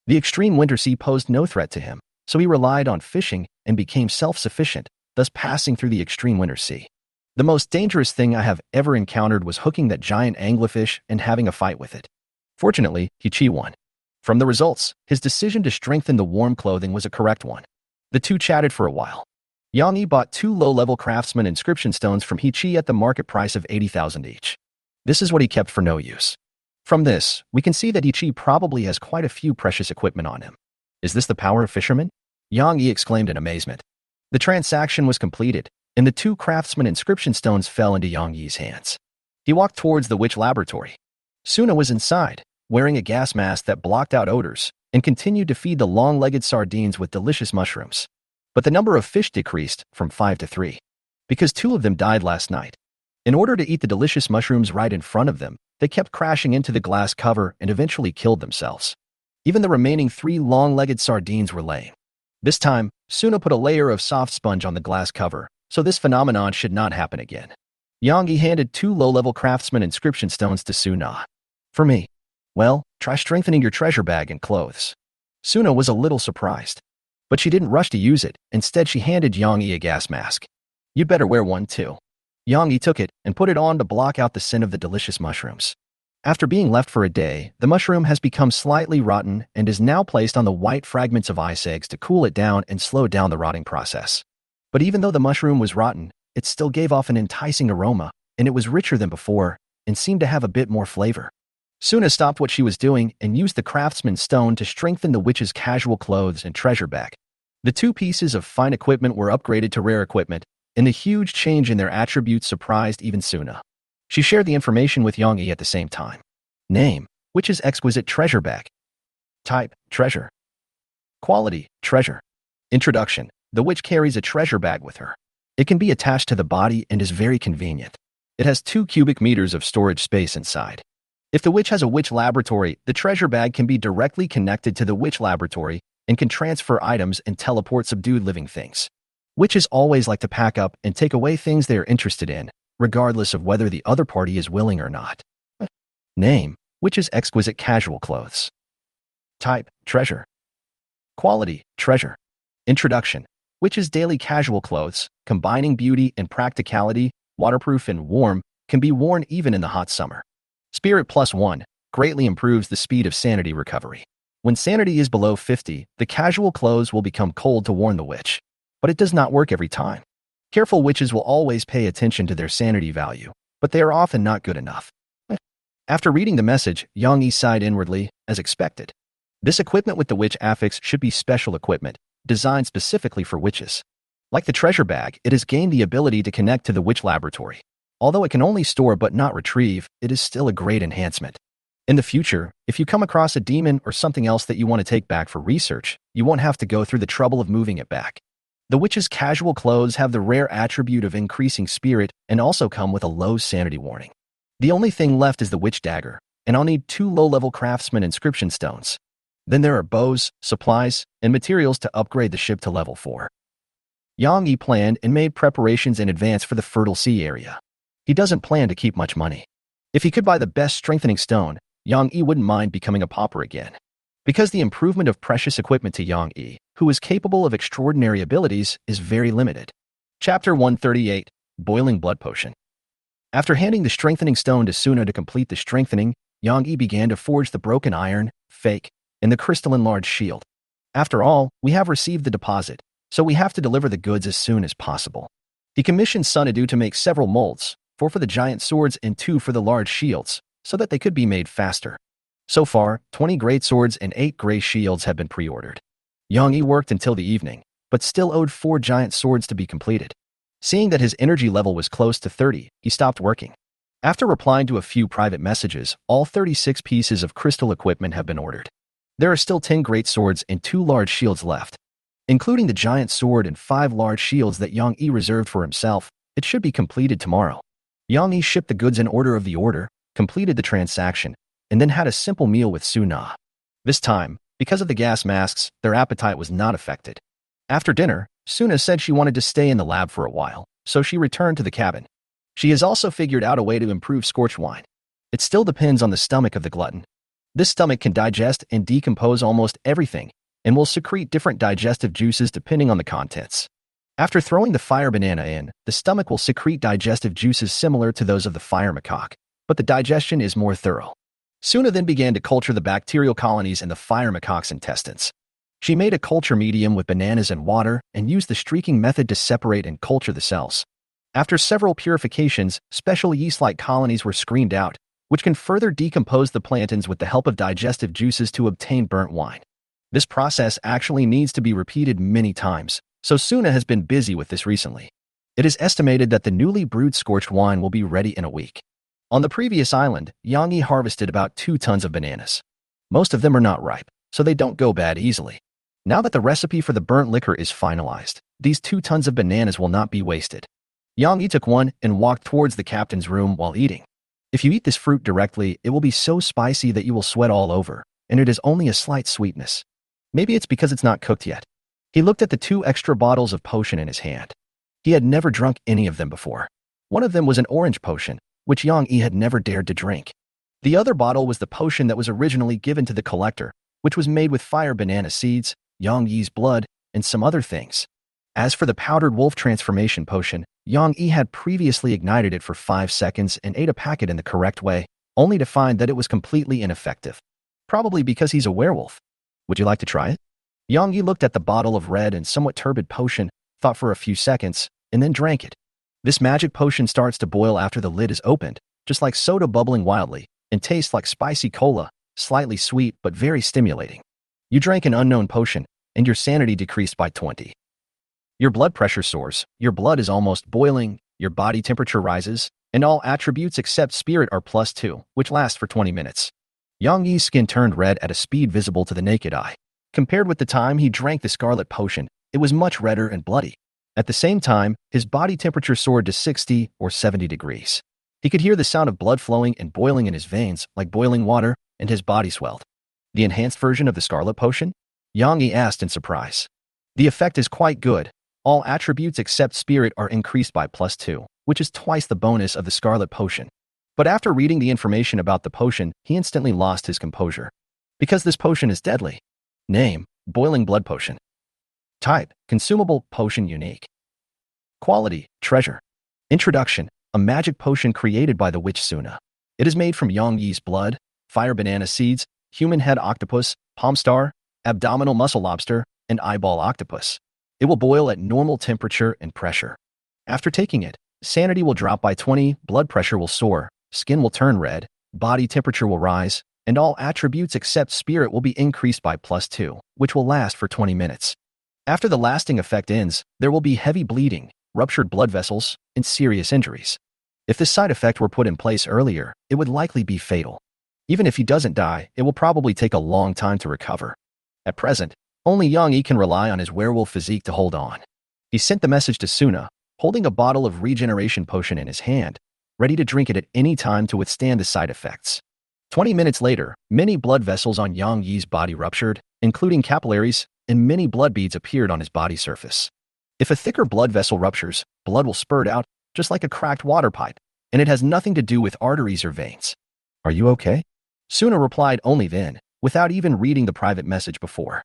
A: The extreme winter sea posed no threat to him, so he relied on fishing and became self-sufficient, thus passing through the extreme winter sea. The most dangerous thing I have ever encountered was hooking that giant anglerfish and having a fight with it. Fortunately, Hichi won. From the results, his decision to strengthen the warm clothing was a correct one. The two chatted for a while. Yang Yi bought 2 low-level craftsman inscription stones from Hichi at the market price of 80,000 each. This is what he kept for no use. From this, we can see that Hichi probably has quite a few precious equipment on him. Is this the power of fishermen? Yang Yi exclaimed in amazement. The transaction was completed, and the two craftsman inscription stones fell into Yang Yi's hands. He walked towards the witch laboratory. Suna was inside, wearing a gas mask that blocked out odors, and continued to feed the long-legged sardines with delicious mushrooms. But the number of fish decreased from 5 to 3, because 2 of them died last night. In order to eat the delicious mushrooms right in front of them, they kept crashing into the glass cover and eventually killed themselves. Even the remaining 3 long-legged sardines were lame. This time, Suna put a layer of soft sponge on the glass cover, so this phenomenon should not happen again. Yang Yi handed 2 low-level craftsman inscription stones to Suna. For me. Well, try strengthening your treasure bag and clothes. Suna was a little surprised. But she didn't rush to use it. Instead, she handed Yang Yi a gas mask. You'd better wear one too. Yang Yi took it and put it on to block out the scent of the delicious mushrooms. After being left for a day, the mushroom has become slightly rotten and is now placed on the white fragments of ice eggs to cool it down and slow down the rotting process. But even though the mushroom was rotten, it still gave off an enticing aroma, and it was richer than before, and seemed to have a bit more flavor. Suna stopped what she was doing and used the craftsman's stone to strengthen the witch's casual clothes and treasure bag. The 2 pieces of fine equipment were upgraded to rare equipment, and the huge change in their attributes surprised even Suna. She shared the information with Yang Yi at the same time. Name: Witch's exquisite treasure bag. Type: treasure. Quality: treasure. Introduction: the witch carries a treasure bag with her. It can be attached to the body and is very convenient. It has 2 cubic meters of storage space inside. If the witch has a witch laboratory, the treasure bag can be directly connected to the witch laboratory and can transfer items and teleport subdued living things. Witches always like to pack up and take away things they are interested in, regardless of whether the other party is willing or not. Name: Witch's exquisite casual clothes. Type: treasure. Quality: treasure. Introduction: Witch's daily casual clothes, combining beauty and practicality, waterproof and warm, can be worn even in the hot summer. Spirit +1 greatly improves the speed of sanity recovery. When sanity is below 50, the casual clothes will become cold to warn the witch. But it does not work every time. Careful witches will always pay attention to their sanity value, but they are often not good enough. After reading the message, Yang Yi sighed inwardly, as expected. This equipment with the witch affix should be special equipment, designed specifically for witches. Like the treasure bag, it has gained the ability to connect to the witch laboratory. Although it can only store but not retrieve, it is still a great enhancement. In the future, if you come across a demon or something else that you want to take back for research, you won't have to go through the trouble of moving it back. The witch's casual clothes have the rare attribute of increasing spirit and also come with a low sanity warning. The only thing left is the witch dagger, and I'll need 2 low-level craftsman inscription stones. Then there are bows, supplies, and materials to upgrade the ship to level 4. Yang Yi planned and made preparations in advance for the Fertile Sea area. He doesn't plan to keep much money. If he could buy the best strengthening stone, Yang Yi wouldn't mind becoming a pauper again. Because the improvement of precious equipment to Yang Yi, who is capable of extraordinary abilities, is very limited. Chapter 138, Boiling Blood Potion. After handing the strengthening stone to Suna to complete the strengthening, Yang Yi began to forge the broken iron, fake, and the crystalline large shield. After all, we have received the deposit, so we have to deliver the goods as soon as possible. He commissioned Sunadu to make several molds, 4 for the giant swords and 2 for the large shields, so that they could be made faster. So far, 20 great swords and 8 gray shields have been pre-ordered. Yang Yi worked until the evening, but still owed 4 giant swords to be completed. Seeing that his energy level was close to 30, he stopped working. After replying to a few private messages, all 36 pieces of crystal equipment have been ordered. There are still 10 great swords and 2 large shields left. Including the giant sword and 5 large shields that Yang Yi reserved for himself, it should be completed tomorrow. Yang Yi shipped the goods in order of the order, completed the transaction, and then had a simple meal with Suna. This time, because of the gas masks, their appetite was not affected. After dinner, Suna said she wanted to stay in the lab for a while, so she returned to the cabin. She has also figured out a way to improve scorch wine. It still depends on the stomach of the glutton. This stomach can digest and decompose almost everything, and will secrete different digestive juices depending on the contents. After throwing the fire banana in, the stomach will secrete digestive juices similar to those of the fire macaque, but the digestion is more thorough. Suna then began to culture the bacterial colonies in the fire macaque's intestines. She made a culture medium with bananas and water and used the streaking method to separate and culture the cells. After several purifications, special yeast-like colonies were screened out, which can further decompose the plantains with the help of digestive juices to obtain burnt wine. This process actually needs to be repeated many times, so Suna has been busy with this recently. It is estimated that the newly brewed scorched wine will be ready in a week. On the previous island, Yang Yi harvested about 2 tons of bananas. Most of them are not ripe, so they don't go bad easily. Now that the recipe for the burnt liquor is finalized, these 2 tons of bananas will not be wasted. Yang Yi took one and walked towards the captain's room while eating. If you eat this fruit directly, it will be so spicy that you will sweat all over, and it is only a slight sweetness. Maybe it's because it's not cooked yet. He looked at the 2 extra bottles of potion in his hand. He had never drunk any of them before. One of them was an orange potion, which Yang Yi had never dared to drink. The other bottle was the potion that was originally given to the collector, which was made with fire banana seeds, Yang Yi's blood, and some other things. As for the powdered wolf transformation potion, Yang Yi had previously ignited it for 5 seconds and ate a packet in the correct way, only to find that it was completely ineffective. Probably because he's a werewolf. Would you like to try it? Yang Yi looked at the bottle of red and somewhat turbid potion, thought for a few seconds, and then drank it. This magic potion starts to boil after the lid is opened, just like soda bubbling wildly, and tastes like spicy cola, slightly sweet but very stimulating. You drank an unknown potion, and your sanity decreased by 20. Your blood pressure soars, your blood is almost boiling, your body temperature rises, and all attributes except spirit are +2, which lasts for 20 minutes. Yang Yi's skin turned red at a speed visible to the naked eye. Compared with the time he drank the scarlet potion, it was much redder and bloody. At the same time, his body temperature soared to 60 or 70 degrees. He could hear the sound of blood flowing and boiling in his veins like boiling water, and his body swelled. The enhanced version of the scarlet potion? Yang Yi asked in surprise. The effect is quite good. All attributes except spirit are increased by +2, which is twice the bonus of the scarlet potion. But after reading the information about the potion, he instantly lost his composure. Because this potion is deadly. Name: Boiling Blood Potion. Type: Consumable Potion Unique. Quality: Treasure. Introduction: A magic potion created by the witch Suna. It is made from Yang Yi's blood, fire banana seeds, human head octopus, palm star, abdominal muscle lobster, and eyeball octopus. It will boil at normal temperature and pressure. After taking it, sanity will drop by 20, blood pressure will soar, skin will turn red, body temperature will rise, and all attributes except spirit will be increased by +2, which will last for 20 minutes. After the lasting effect ends, there will be heavy bleeding, ruptured blood vessels, and serious injuries. If this side effect were put in place earlier, it would likely be fatal. Even if he doesn't die, it will probably take a long time to recover. At present, only Yang Yi can rely on his werewolf physique to hold on. He sent the message to Suna, holding a bottle of regeneration potion in his hand, ready to drink it at any time to withstand the side effects. 20 minutes later, many blood vessels on Yang Yi's body ruptured, including capillaries, and many blood beads appeared on his body surface. If a thicker blood vessel ruptures, blood will spurt out, just like a cracked water pipe, and it has nothing to do with arteries or veins. Are you okay? Suna replied only then, without even reading the private message before.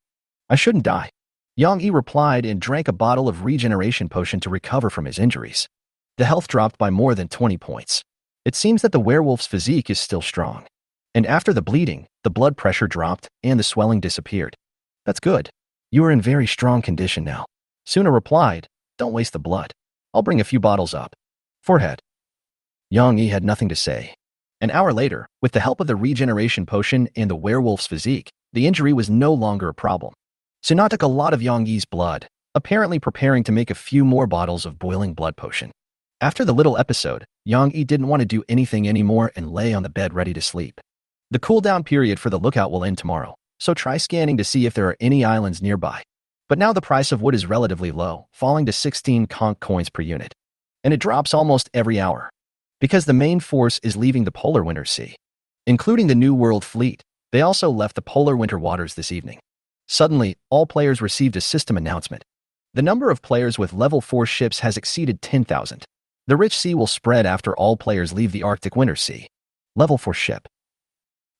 A: I shouldn't die. Yang Yi replied and drank a bottle of regeneration potion to recover from his injuries. The health dropped by more than 20 points. It seems that the werewolf's physique is still strong. And after the bleeding, the blood pressure dropped and the swelling disappeared. That's good. You are in very strong condition now. Suna replied, don't waste the blood. I'll bring a few bottles up. Forehead. Yang Yi had nothing to say. An hour later, with the help of the regeneration potion and the werewolf's physique, the injury was no longer a problem. Suna took a lot of Yang Yi's blood, apparently preparing to make a few more bottles of boiling blood potion. After the little episode, Yang Yi didn't want to do anything anymore and lay on the bed ready to sleep. The cooldown period for the lookout will end tomorrow, so try scanning to see if there are any islands nearby. But now the price of wood is relatively low, falling to 16 conch coins per unit. And it drops almost every hour. Because the main force is leaving the polar winter sea. Including the New World fleet, they also left the polar winter waters this evening. Suddenly, all players received a system announcement. The number of players with level 4 ships has exceeded 10,000. The rich sea will spread after all players leave the Arctic Winter Sea. Level 4 ship.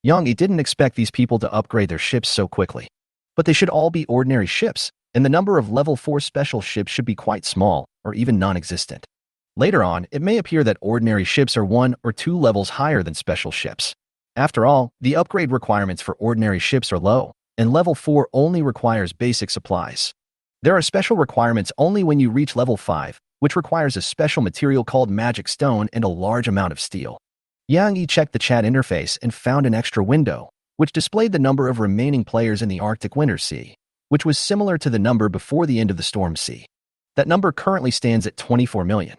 A: Yang Yi didn't expect these people to upgrade their ships so quickly. But they should all be ordinary ships, and the number of level 4 special ships should be quite small, or even non-existent. Later on, it may appear that ordinary ships are 1 or 2 levels higher than special ships. After all, the upgrade requirements for ordinary ships are low, and level 4 only requires basic supplies. There are special requirements only when you reach level 5, which requires a special material called magic stone and a large amount of steel. Yang Yi checked the chat interface and found an extra window, which displayed the number of remaining players in the Arctic Winter Sea, which was similar to the number before the end of the Storm Sea. That number currently stands at 24 million.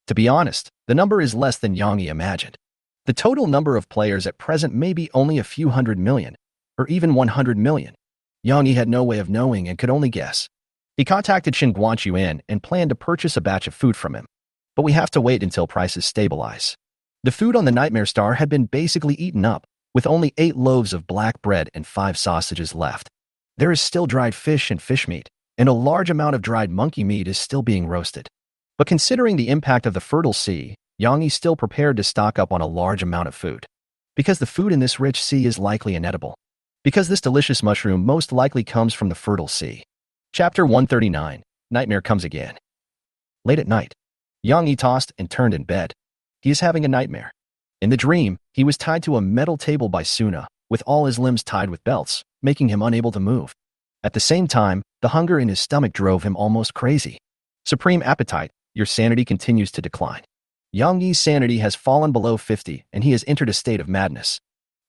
A: To be honest, the number is less than Yang Yi imagined. The total number of players at present may be only a few 100 million, or even 100 million. Yang Yi had no way of knowing and could only guess. He contacted Shin Guanchuan and planned to purchase a batch of food from him. But we have to wait until prices stabilize. The food on the Nightmare Star had been basically eaten up, with only 8 loaves of black bread and 5 sausages left. There is still dried fish and fish meat, and a large amount of dried monkey meat is still being roasted. But considering the impact of the fertile sea, Yang Yi still prepared to stock up on a large amount of food. Because the food in this rich sea is likely inedible. Because this delicious mushroom most likely comes from the fertile sea. Chapter 139, Nightmare Comes Again. Late at night, Yang Yi tossed and turned in bed. He is having a nightmare. In the dream, he was tied to a metal table by Suna, with all his limbs tied with belts, making him unable to move. At the same time, the hunger in his stomach drove him almost crazy. Supreme appetite, your sanity continues to decline. Yang Yi's sanity has fallen below 50 and he has entered a state of madness.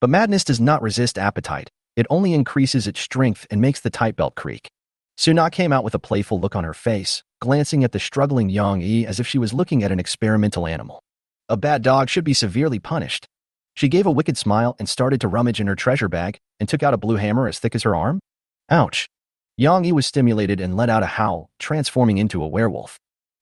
A: But madness does not resist appetite, it only increases its strength and makes the tight belt creak. Suna came out with a playful look on her face, glancing at the struggling Yang Yi as if she was looking at an experimental animal. A bad dog should be severely punished. She gave a wicked smile and started to rummage in her treasure bag and took out a blue hammer as thick as her arm. Ouch! Yang Yi was stimulated and let out a howl, transforming into a werewolf.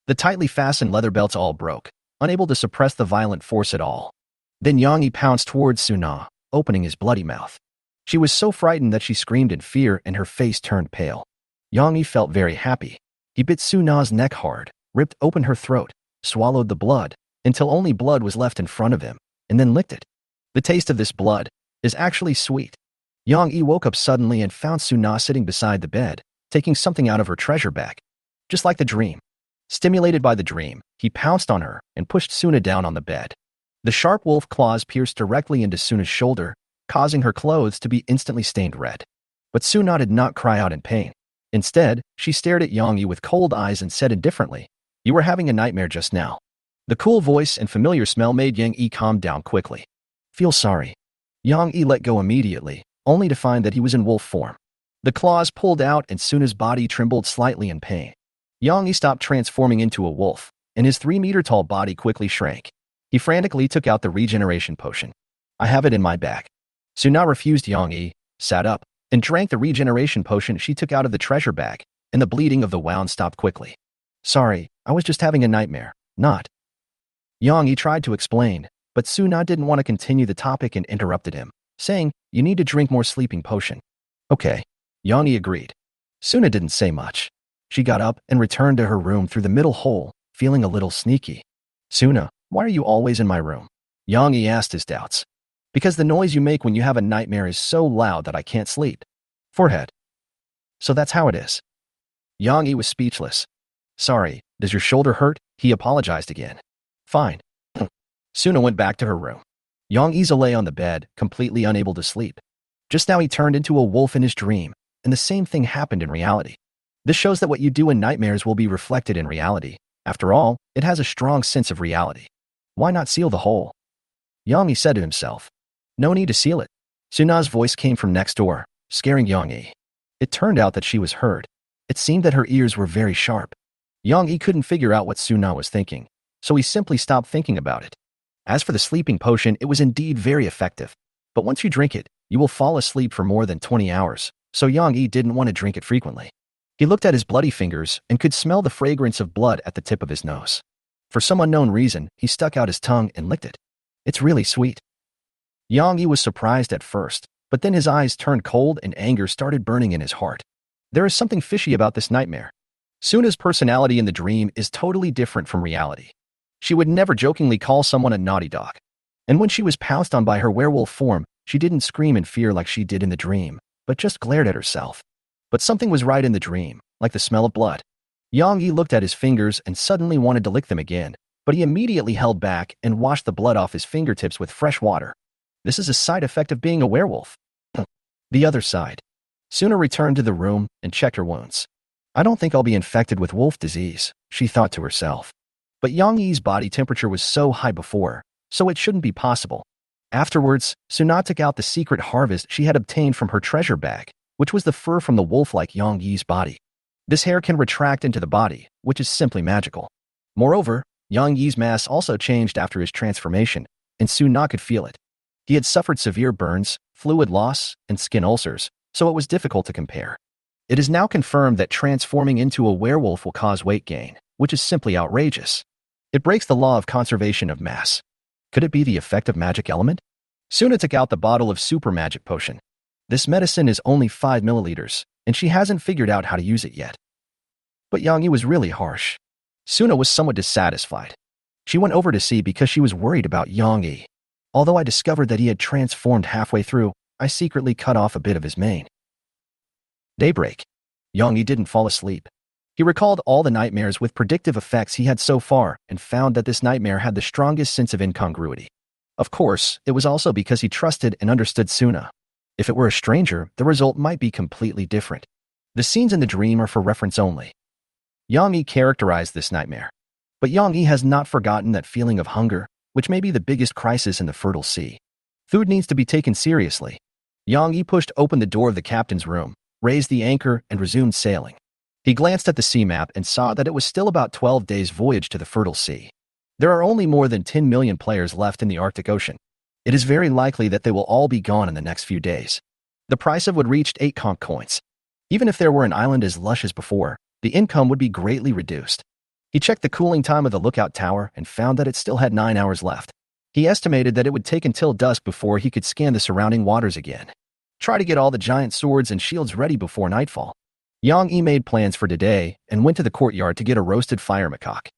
A: The tightly fastened leather belts all broke, unable to suppress the violent force at all. Then Yang Yi pounced towards Suna, opening his bloody mouth. She was so frightened that she screamed in fear and her face turned pale. Yang Yi felt very happy. He bit Suna's neck hard, ripped open her throat, swallowed the blood, until only blood was left in front of him, and then licked it. The taste of this blood is actually sweet. Yang Yi woke up suddenly and found Suna sitting beside the bed, taking something out of her treasure bag. Just like the dream. Stimulated by the dream, he pounced on her and pushed Suna down on the bed. The sharp wolf claws pierced directly into Suna's shoulder, causing her clothes to be instantly stained red. But Suna did not cry out in pain. Instead, she stared at Yang Yi with cold eyes and said indifferently, "You were having a nightmare just now." The cool voice and familiar smell made Yang Yi calm down quickly. "Feel sorry." Yang Yi let go immediately, only to find that he was in wolf form. The claws pulled out and Suna's body trembled slightly in pain. Yang Yi stopped transforming into a wolf, and his 3-meter-tall body quickly shrank. He frantically took out the regeneration potion. "I have it in my bag." Suna refused. Yang Yi sat up and drank the regeneration potion she took out of the treasure bag, and the bleeding of the wound stopped quickly. "Sorry, I was just having a nightmare, not." Yang Yi tried to explain, but Suna didn't want to continue the topic and interrupted him, saying, "You need to drink more sleeping potion." "Okay." Yang Yi agreed. Suna didn't say much. She got up and returned to her room through the middle hole, feeling a little sneaky. "Suna, why are you always in my room?" Yang Yi asked his doubts. "Because the noise you make when you have a nightmare is so loud that I can't sleep." Forehead. "So that's how it is." Yang Yi was speechless. "Sorry, does your shoulder hurt?" He apologized again. "Fine." Suna went back to her room. Yang Yi lay on the bed, completely unable to sleep. Just now he turned into a wolf in his dream, and the same thing happened in reality. This shows that what you do in nightmares will be reflected in reality. After all, it has a strong sense of reality. Why not seal the hole? Yang Yi said to himself. "No need to seal it." Suna's voice came from next door, scaring Yang Yi. It turned out that she was heard. It seemed that her ears were very sharp. Yang Yi couldn't figure out what Suna was thinking, so he simply stopped thinking about it. As for the sleeping potion, it was indeed very effective. But once you drink it, you will fall asleep for more than 20 hours, so Yang Yi didn't want to drink it frequently. He looked at his bloody fingers and could smell the fragrance of blood at the tip of his nose. For some unknown reason, he stuck out his tongue and licked it. It's really sweet. Yang Yi was surprised at first, but then his eyes turned cold and anger started burning in his heart. There is something fishy about this nightmare. Suna's personality in the dream is totally different from reality. She would never jokingly call someone a naughty dog. And when she was pounced on by her werewolf form, she didn't scream in fear like she did in the dream, but just glared at herself. But something was right in the dream, like the smell of blood. Yang Yi looked at his fingers and suddenly wanted to lick them again, but he immediately held back and washed the blood off his fingertips with fresh water. This is a side effect of being a werewolf. The other side. Suna returned to the room and checked her wounds. "I don't think I'll be infected with wolf disease," she thought to herself. But Yang Yi's body temperature was so high before, so it shouldn't be possible. Afterwards, Suna took out the secret harvest she had obtained from her treasure bag, which was the fur from the wolf like Yang Yi's body. This hair can retract into the body, which is simply magical. Moreover, Yang Yi's mass also changed after his transformation, and Su Na could feel it. He had suffered severe burns, fluid loss, and skin ulcers, so it was difficult to compare. It is now confirmed that transforming into a werewolf will cause weight gain, which is simply outrageous. It breaks the law of conservation of mass. Could it be the effect of magic element? Suna took out the bottle of super magic potion. This medicine is only 5 milliliters, and she hasn't figured out how to use it yet. But Yang Yi was really harsh. Suna was somewhat dissatisfied. She went over to see because she was worried about Yang Yi. Although I discovered that he had transformed halfway through, I secretly cut off a bit of his mane. Daybreak. Yang Yi didn't fall asleep. He recalled all the nightmares with predictive effects he had so far and found that this nightmare had the strongest sense of incongruity. Of course, it was also because he trusted and understood Suna. If it were a stranger, the result might be completely different. The scenes in the dream are for reference only. Yang Yi characterized this nightmare. But Yang Yi has not forgotten that feeling of hunger, which may be the biggest crisis in the fertile sea. Food needs to be taken seriously. Yang Yi pushed open the door of the captain's room, raised the anchor, and resumed sailing. He glanced at the sea map and saw that it was still about 12 days' voyage to the fertile sea. There are only more than 10 million players left in the Arctic Ocean. It is very likely that they will all be gone in the next few days. The price of wood reached 8 conch coins. Even if there were an island as lush as before, the income would be greatly reduced. He checked the cooling time of the lookout tower and found that it still had 9 hours left. He estimated that it would take until dusk before he could scan the surrounding waters again. Try to get all the giant swords and shields ready before nightfall. Yang Yi made plans for today and went to the courtyard to get a roasted fire macaque.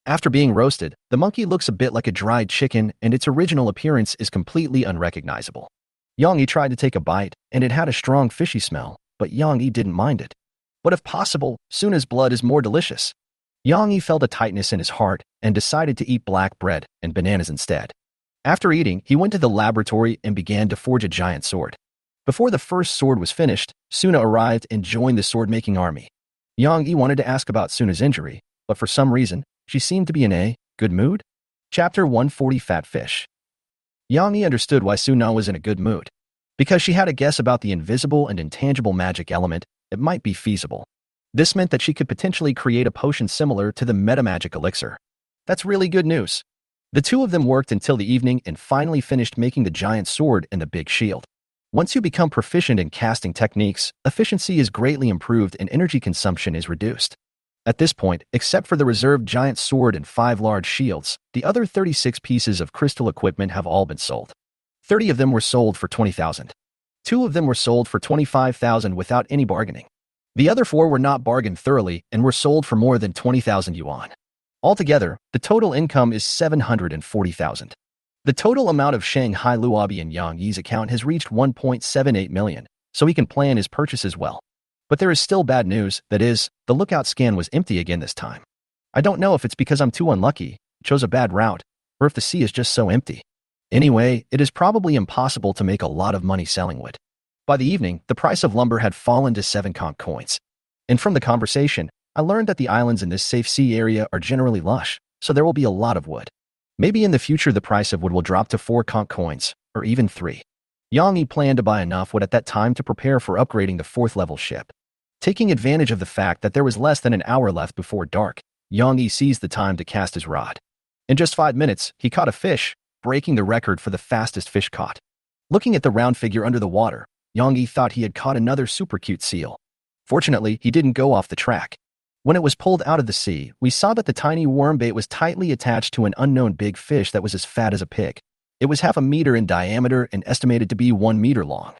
A: After being roasted, the monkey looks a bit like a dried chicken and its original appearance is completely unrecognizable. Yang Yi tried to take a bite and it had a strong fishy smell, but Yang Yi didn't mind it. But if possible, Suna's blood is more delicious. Yang Yi felt a tightness in his heart and decided to eat black bread and bananas instead. After eating, he went to the laboratory and began to forge a giant sword. Before the first sword was finished, Suna arrived and joined the sword-making army. Yang Yi wanted to ask about Suna's injury, but for some reason, she seemed to be in a good mood. Chapter 140 Fat Fish. Yang Yi understood why Suna was in a good mood. Because she had a guess about the invisible and intangible magic element, it might be feasible. This meant that she could potentially create a potion similar to the metamagic elixir. That's really good news. The two of them worked until the evening and finally finished making the giant sword and the big shield. Once you become proficient in casting techniques, efficiency is greatly improved and energy consumption is reduced. At this point, except for the reserved giant sword and 5 large shields, the other 36 pieces of crystal equipment have all been sold. 30 of them were sold for 20,000. 2 of them were sold for 25,000 without any bargaining. The other 4 were not bargained thoroughly and were sold for more than 20,000 yuan. Altogether, the total income is 740,000. The total amount of Shanghai Luobi in Yang Yi's account has reached 1.78 million, so he can plan his purchases well. But there is still bad news, that is, the lookout scan was empty again this time. I don't know if it's because I'm too unlucky, chose a bad route, or if the sea is just so empty. Anyway, it is probably impossible to make a lot of money selling wood. By the evening, the price of lumber had fallen to 7 conch coins. And from the conversation, I learned that the islands in this safe sea area are generally lush, so there will be a lot of wood. Maybe in the future the price of wood will drop to 4 conch coins, or even 3. Yang Yi planned to buy enough wood at that time to prepare for upgrading the 4th level ship. Taking advantage of the fact that there was less than an hour left before dark, Yang Yi seized the time to cast his rod. In just 5 minutes, he caught a fish, breaking the record for the fastest fish caught. Looking at the round figure under the water, Yang Yi thought he had caught another super cute seal. Fortunately, he didn't go off the track. When it was pulled out of the sea, we saw that the tiny worm bait was tightly attached to an unknown big fish that was as fat as a pig. It was half a meter in diameter and estimated to be 1 meter long.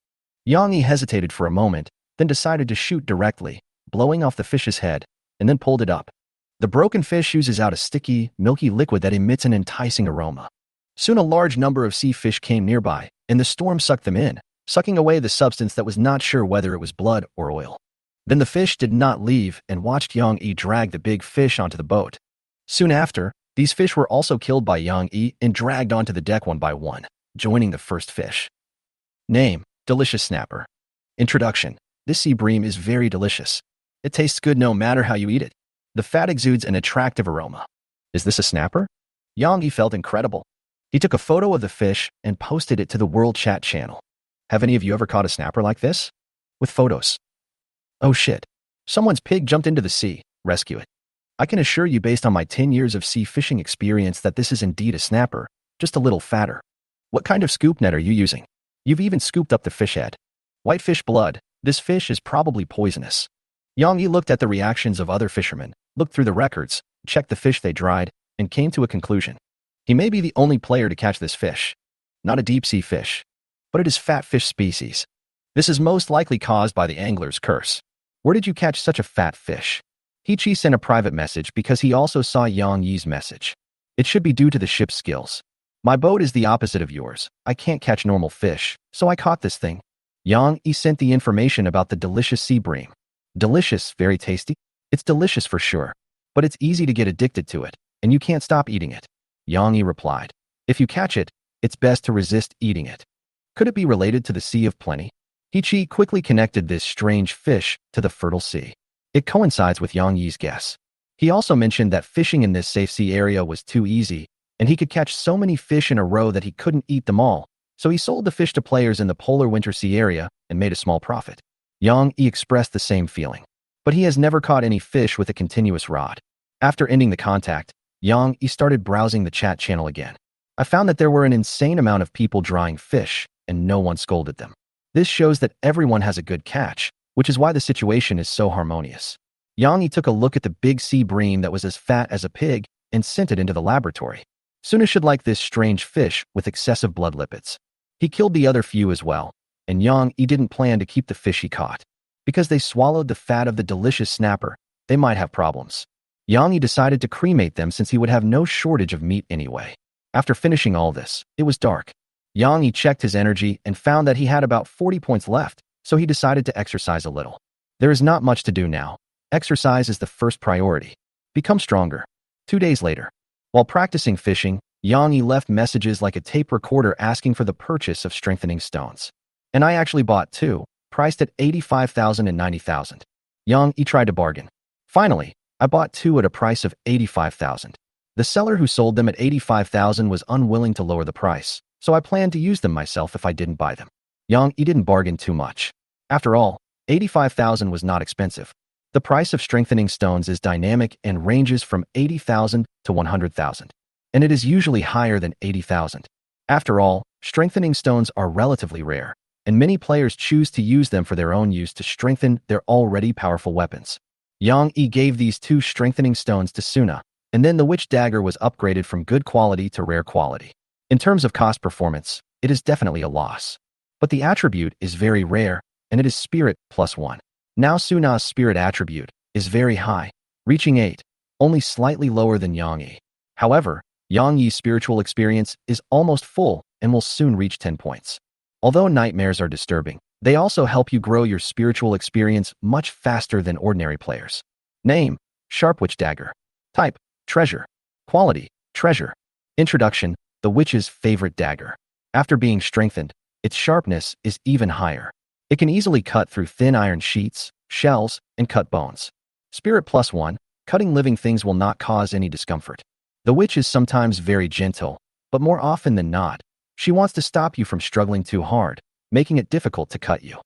A: Yang Yi hesitated for a moment, then decided to shoot directly, blowing off the fish's head, and then pulled it up. The broken fish oozes out a sticky, milky liquid that emits an enticing aroma. Soon a large number of sea fish came nearby, and the storm sucked them in, sucking away the substance that was not sure whether it was blood or oil. Then the fish did not leave and watched Yang Yi drag the big fish onto the boat. Soon after, these fish were also killed by Yang Yi and dragged onto the deck one by one, joining the first fish. Name: Delicious Snapper. Introduction: this sea bream is very delicious. It tastes good no matter how you eat it. The fat exudes an attractive aroma. Is this a snapper? Yang Yi felt incredible. He took a photo of the fish and posted it to the World Chat channel. Have any of you ever caught a snapper like this? With photos. Oh shit. Someone's pig jumped into the sea. Rescue it. I can assure you based on my 10 years of sea fishing experience that this is indeed a snapper, just a little fatter. What kind of scoop net are you using? You've even scooped up the fish head. Whitefish blood. This fish is probably poisonous. Yang Yi looked at the reactions of other fishermen, looked through the records, checked the fish they dried, and came to a conclusion. He may be the only player to catch this fish. Not a deep-sea fish, but it is fat fish species. This is most likely caused by the angler's curse. Where did you catch such a fat fish? He sent a private message because he also saw Yang Yi's message. It should be due to the ship's skills. My boat is the opposite of yours. I can't catch normal fish, so I caught this thing. Yang Yi sent the information about the delicious sea bream. Delicious, very tasty? It's delicious for sure, but it's easy to get addicted to it, and you can't stop eating it. Yang Yi replied. If you catch it, it's best to resist eating it. Could it be related to the Sea of Plenty? He quickly connected this strange fish to the fertile sea. It coincides with Yang Yi's guess. He also mentioned that fishing in this safe sea area was too easy, and he could catch so many fish in a row that he couldn't eat them all, so he sold the fish to players in the polar winter sea area and made a small profit. Yang Yi expressed the same feeling, but he has never caught any fish with a continuous rod. After ending the contact, Yang Yi started browsing the chat channel again. I found that there were an insane amount of people drying fish, and no one scolded them. This shows that everyone has a good catch, which is why the situation is so harmonious. Yang Yi took a look at the big sea bream that was as fat as a pig and sent it into the laboratory. Suna should like this strange fish with excessive blood lipids. He killed the other few as well, and Yang Yi didn't plan to keep the fish he caught. Because they swallowed the fat of the delicious snapper, they might have problems. Yang Yi decided to cremate them since he would have no shortage of meat anyway. After finishing all this, it was dark. Yang Yi checked his energy and found that he had about 40 points left, so he decided to exercise a little. There is not much to do now. Exercise is the first priority. Become stronger. 2 days later, while practicing fishing, Yang Yi left messages like a tape recorder asking for the purchase of strengthening stones. And I actually bought 2, priced at 85,000 and 90,000. Yang Yi tried to bargain. Finally, I bought 2 at a price of 85,000. The seller who sold them at 85,000 was unwilling to lower the price, so I planned to use them myself if I didn't buy them. Yang Yi didn't bargain too much. After all, 85,000 was not expensive. The price of strengthening stones is dynamic and ranges from 80,000 to 100,000, and it is usually higher than 80,000. After all, strengthening stones are relatively rare, and many players choose to use them for their own use to strengthen their already powerful weapons. Yang Yi gave these 2 strengthening stones to Suna, and then the witch dagger was upgraded from good quality to rare quality. In terms of cost performance, it is definitely a loss. But the attribute is very rare, and it is Spirit +1. Now Suna's Spirit attribute is very high, reaching 8, only slightly lower than Yang Yi. However, Yang Yi's spiritual experience is almost full and will soon reach 10 points. Although nightmares are disturbing, they also help you grow your spiritual experience much faster than ordinary players. Name: Sharp Witch Dagger. Type: Treasure. Quality: Treasure. Introduction: the witch's favorite dagger. After being strengthened, its sharpness is even higher. It can easily cut through thin iron sheets, shells, and cut bones. Spirit +1, cutting living things will not cause any discomfort. The witch is sometimes very gentle, but more often than not, she wants to stop you from struggling too hard, making it difficult to cut you.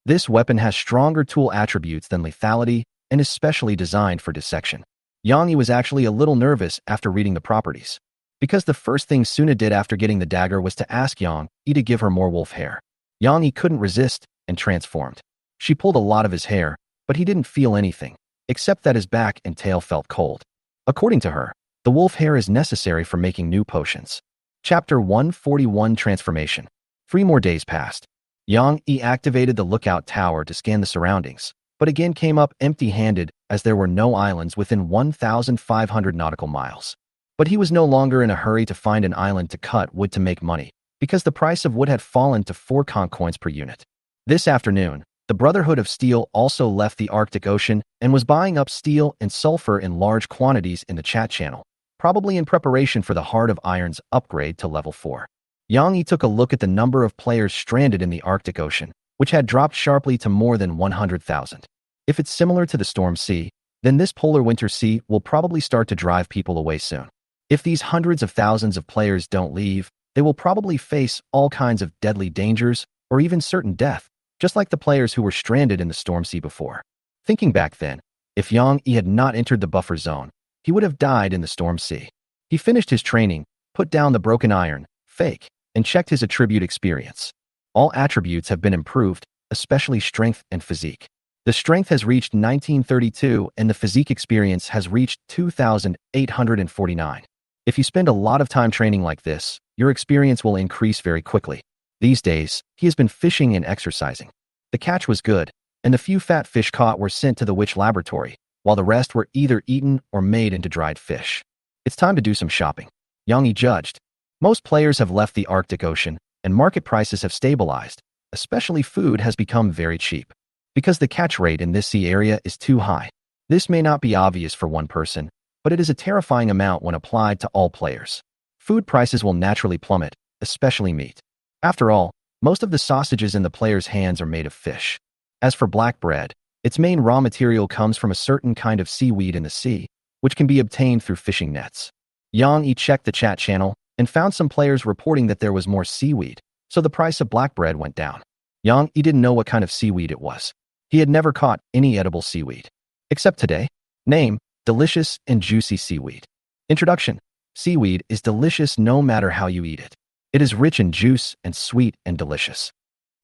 A: This weapon has stronger tool attributes than lethality and is specially designed for dissection. Yang Yi was actually a little nervous after reading the properties, because the first thing Suna did after getting the dagger was to ask Yang Yi to give her more wolf hair. Yang Yi couldn't resist and transformed. She pulled a lot of his hair, but he didn't feel anything, except that his back and tail felt cold. According to her, the wolf hair is necessary for making new potions. Chapter 141 Transformation. 3 more days passed. Yang Yi activated the lookout tower to scan the surroundings, but again came up empty-handed as there were no islands within 1,500 nautical miles. But he was no longer in a hurry to find an island to cut wood to make money, because the price of wood had fallen to 4 conch coins per unit. This afternoon, the Brotherhood of Steel also left the Arctic Ocean and was buying up steel and sulfur in large quantities in the chat channel, probably in preparation for the Heart of Iron's upgrade to level 4. Yang Yi took a look at the number of players stranded in the Arctic Ocean, which had dropped sharply to more than 100,000. If it's similar to the Storm Sea, then this polar winter sea will probably start to drive people away soon. If these hundreds of thousands of players don't leave, they will probably face all kinds of deadly dangers or even certain death, just like the players who were stranded in the Storm Sea before. Thinking back then, if Yang Yi had not entered the buffer zone, he would have died in the storm sea. He finished his training, put down the broken iron, fake, and checked his attribute experience. All attributes have been improved, especially strength and physique. The strength has reached 1932 and the physique experience has reached 2,849. If you spend a lot of time training like this, your experience will increase very quickly. These days, he has been fishing and exercising. The catch was good, and the few fat fish caught were sent to the witch laboratory, while the rest were either eaten or made into dried fish. It's time to do some shopping. Yang Yi judged. Most players have left the Arctic Ocean, and market prices have stabilized, especially food has become very cheap. Because the catch rate in this sea area is too high. This may not be obvious for one person, but it is a terrifying amount when applied to all players. Food prices will naturally plummet, especially meat. After all, most of the sausages in the player's hands are made of fish. As for black bread, its main raw material comes from a certain kind of seaweed in the sea, which can be obtained through fishing nets. Yang Yi checked the chat channel and found some players reporting that there was more seaweed, so the price of black bread went down. Yang Yi didn't know what kind of seaweed it was. He had never caught any edible seaweed. Except today. Name: delicious and juicy seaweed. Introduction: seaweed is delicious no matter how you eat it. It is rich in juice and sweet and delicious.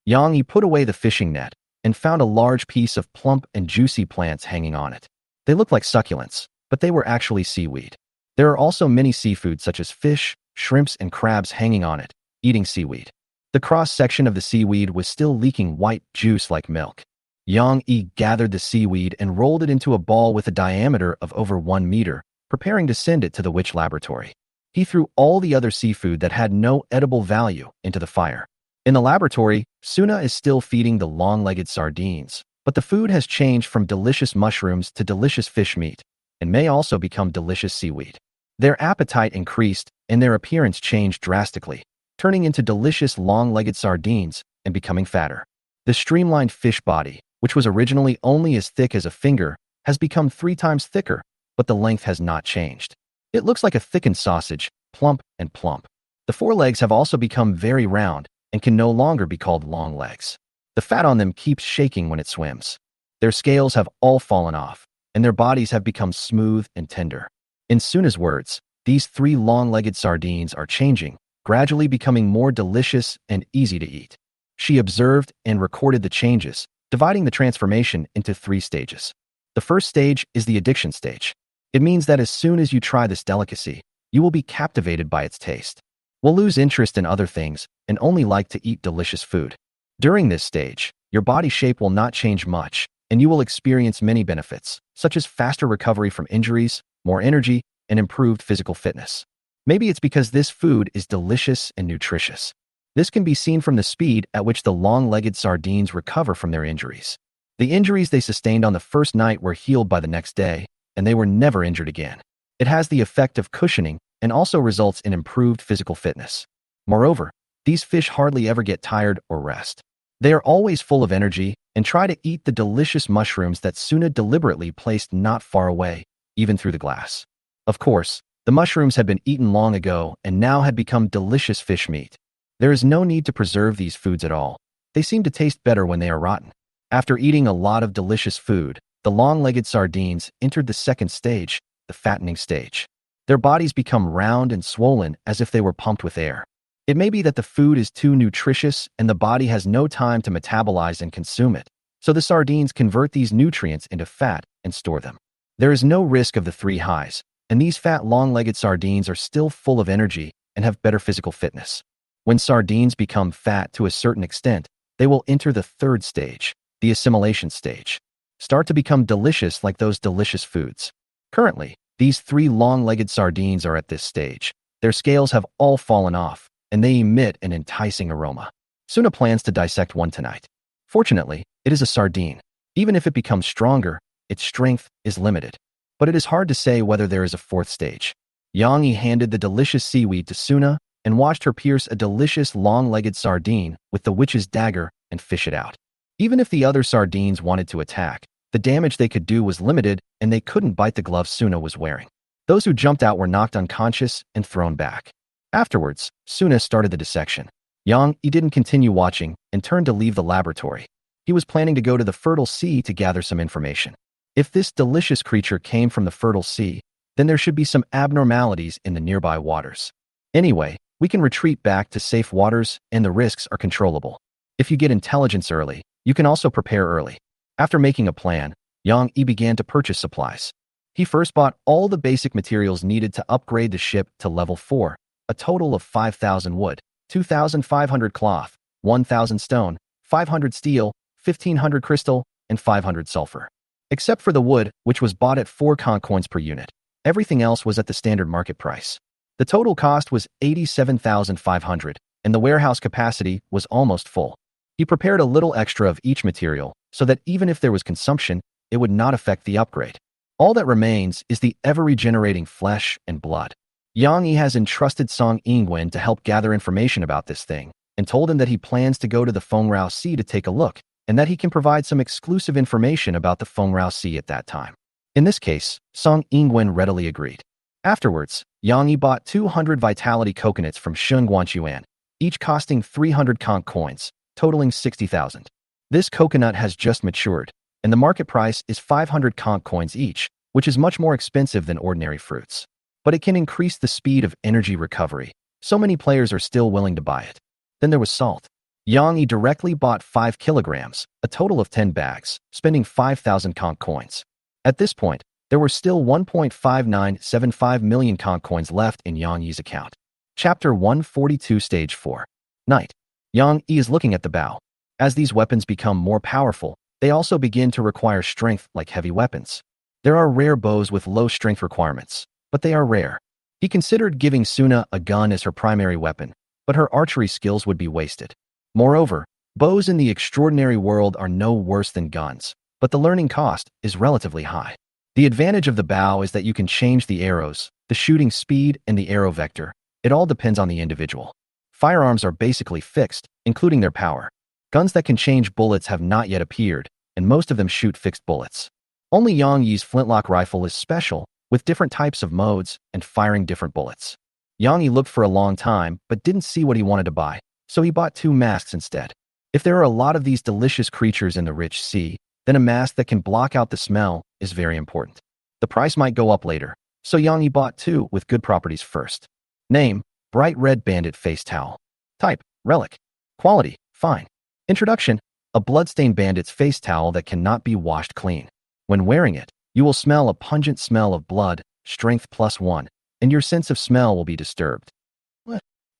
A: Yang Yi put away the fishing net and found a large piece of plump and juicy plants hanging on it. They looked like succulents, but they were actually seaweed. There are also many seafood such as fish, shrimps, and crabs hanging on it, eating seaweed. The cross-section of the seaweed was still leaking white juice like milk. Yang Yi gathered the seaweed and rolled it into a ball with a diameter of over 1 meter, preparing to send it to the witch laboratory. He threw all the other seafood that had no edible value into the fire. In the laboratory, Suna is still feeding the long-legged sardines, but the food has changed from delicious mushrooms to delicious fish meat, and may also become delicious seaweed. Their appetite increased, and their appearance changed drastically, turning into delicious long-legged sardines and becoming fatter. The streamlined fish body, which was originally only as thick as a finger, has become 3 times thicker, but the length has not changed. It looks like a thickened sausage, plump and plump. The forelegs have also become very round and can no longer be called long legs. The fat on them keeps shaking when it swims. Their scales have all fallen off, and their bodies have become smooth and tender. In Suna's words, these 3 long-legged sardines are changing, gradually becoming more delicious and easy to eat. She observed and recorded the changes, dividing the transformation into 3 stages. The first stage is the addiction stage. It means that as soon as you try this delicacy, you will be captivated by its taste. Will lose interest in other things and only like to eat delicious food. During this stage, your body shape will not change much, and you will experience many benefits, such as faster recovery from injuries, more energy, and improved physical fitness. Maybe it's because this food is delicious and nutritious. This can be seen from the speed at which the long-legged sardines recover from their injuries. The injuries they sustained on the first night were healed by the next day, and they were never injured again. It has the effect of cushioning and also results in improved physical fitness. Moreover, these fish hardly ever get tired or rest. They are always full of energy and try to eat the delicious mushrooms that Suna deliberately placed not far away, even through the glass. Of course, the mushrooms had been eaten long ago and now had become delicious fish meat. There is no need to preserve these foods at all. They seem to taste better when they are rotten. After eating a lot of delicious food, the long-legged sardines entered the second stage, the fattening stage. Their bodies become round and swollen as if they were pumped with air. It may be that the food is too nutritious and the body has no time to metabolize and consume it, so the sardines convert these nutrients into fat and store them. There is no risk of the 3 highs, and these fat long-legged sardines are still full of energy and have better physical fitness. When sardines become fat to a certain extent, they will enter the third stage, the assimilation stage. Start to become delicious like those delicious foods. Currently, these 3 long-legged sardines are at this stage. Their scales have all fallen off, and they emit an enticing aroma. Suna plans to dissect one tonight. Fortunately, it is a sardine. Even if it becomes stronger, its strength is limited. But it is hard to say whether there is a 4th stage. Yang Yi handed the delicious seaweed to Suna and watched her pierce a delicious long-legged sardine with the witch's dagger and fish it out. Even if the other sardines wanted to attack, the damage they could do was limited and they couldn't bite the gloves Suna was wearing. Those who jumped out were knocked unconscious and thrown back. Afterwards, Suna started the dissection. Yang Yi didn't continue watching and turned to leave the laboratory. He was planning to go to the fertile sea to gather some information. If this delicious creature came from the fertile sea, then there should be some abnormalities in the nearby waters. Anyway, we can retreat back to safe waters and the risks are controllable. If you get intelligence early, you can also prepare early. After making a plan, Yang Yi began to purchase supplies. He first bought all the basic materials needed to upgrade the ship to level 4, a total of 5,000 wood, 2,500 cloth, 1,000 stone, 500 steel, 1,500 crystal, and 500 sulfur. Except for the wood, which was bought at 4 con coins per unit. Everything else was at the standard market price. The total cost was 87,500, and the warehouse capacity was almost full. He prepared a little extra of each material, so that even if there was consumption, it would not affect the upgrade. All that remains is the ever-regenerating flesh and blood. Yang Yi has entrusted Song Yingwen to help gather information about this thing, and told him that he plans to go to the Fengrao Sea to take a look, and that he can provide some exclusive information about the Fengrao Sea at that time. In this case, Song Yingwen readily agreed. Afterwards, Yang Yi bought 200 vitality coconuts from Shun Guanchuan, each costing 300 conch coins, totaling 60,000. This coconut has just matured, and the market price is 500 conch coins each, which is much more expensive than ordinary fruits. But it can increase the speed of energy recovery, so many players are still willing to buy it. Then there was salt. Yang Yi directly bought 5 kilograms, a total of 10 bags, spending 5,000 conch coins. At this point, there were still 1.5975 million conch coins left in Yang Yi's account. Chapter 142 Stage 4. Night. Yang Yi is looking at the bow. As these weapons become more powerful, they also begin to require strength like heavy weapons. There are rare bows with low strength requirements, but they are rare. He considered giving Suna a gun as her primary weapon, but her archery skills would be wasted. Moreover, bows in the extraordinary world are no worse than guns, but the learning cost is relatively high. The advantage of the bow is that you can change the arrows, the shooting speed, and the arrow vector. It all depends on the individual. Firearms are basically fixed, including their power. Guns that can change bullets have not yet appeared, and most of them shoot fixed bullets. Only Yang Yi's flintlock rifle is special, with different types of modes and firing different bullets. Yang Yi looked for a long time but didn't see what he wanted to buy, so he bought 2 masks instead. If there are a lot of these delicious creatures in the rich sea, then a mask that can block out the smell is very important. The price might go up later, so Yang Yi bought 2 with good properties first. Name: Bright Red Bandit Face Towel. Type: Relic. Quality: Fine. Introduction: a bloodstained bandit's face towel that cannot be washed clean. When wearing it, you will smell a pungent smell of blood, strength +1, and your sense of smell will be disturbed.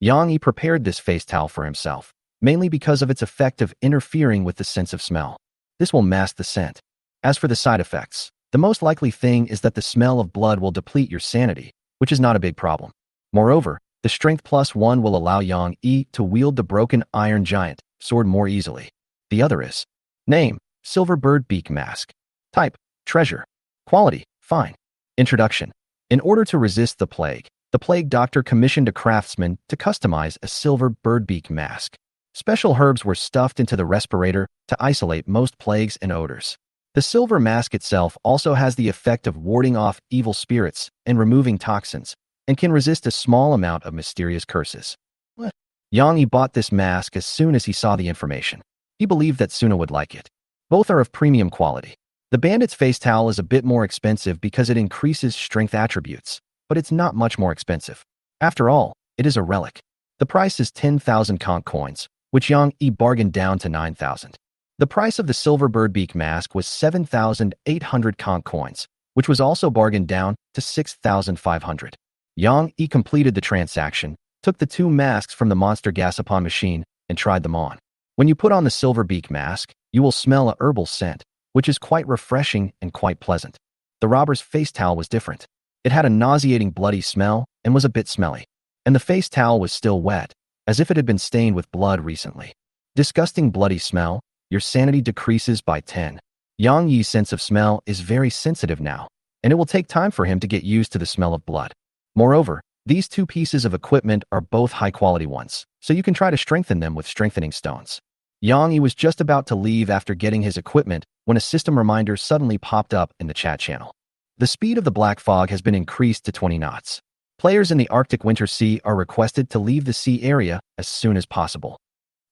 A: Yang Yi prepared this face towel for himself, mainly because of its effect of interfering with the sense of smell. This will mask the scent. As for the side effects, the most likely thing is that the smell of blood will deplete your sanity, which is not a big problem. Moreover, the strength +1 will allow Yang Yi to wield the broken iron giant sword more easily. The other is: Name: Silver Bird Beak Mask. Type: Treasure. Quality: Fine. Introduction: in order to resist the plague doctor commissioned a craftsman to customize a silver bird beak mask. Special herbs were stuffed into the respirator to isolate most plagues and odors. The silver mask itself also has the effect of warding off evil spirits and removing toxins, and can resist a small amount of mysterious curses. Yang Yi bought this mask as soon as he saw the information. He believed that Suna would like it. Both are of premium quality. The bandit's face towel is a bit more expensive because it increases strength attributes, but it's not much more expensive. After all, it is a relic. The price is 10,000 conch coins, which Yang Yi bargained down to 9,000. The price of the silver bird beak mask was 7,800 conch coins, which was also bargained down to 6,500. Yang Yi completed the transaction, took the 2 masks from the monster gasapon machine, and tried them on. When you put on the silver beak mask, you will smell a herbal scent, which is quite refreshing and quite pleasant. The robber's face towel was different. It had a nauseating bloody smell and was a bit smelly. And the face towel was still wet, as if it had been stained with blood recently. Disgusting bloody smell, your sanity decreases by 10. Yang Yi's sense of smell is very sensitive now, and it will take time for him to get used to the smell of blood. Moreover, these 2 pieces of equipment are both high-quality ones, so you can try to strengthen them with strengthening stones. Yang Yi was just about to leave after getting his equipment when a system reminder suddenly popped up in the chat channel. The speed of the black fog has been increased to 20 knots. Players in the Arctic Winter Sea are requested to leave the sea area as soon as possible.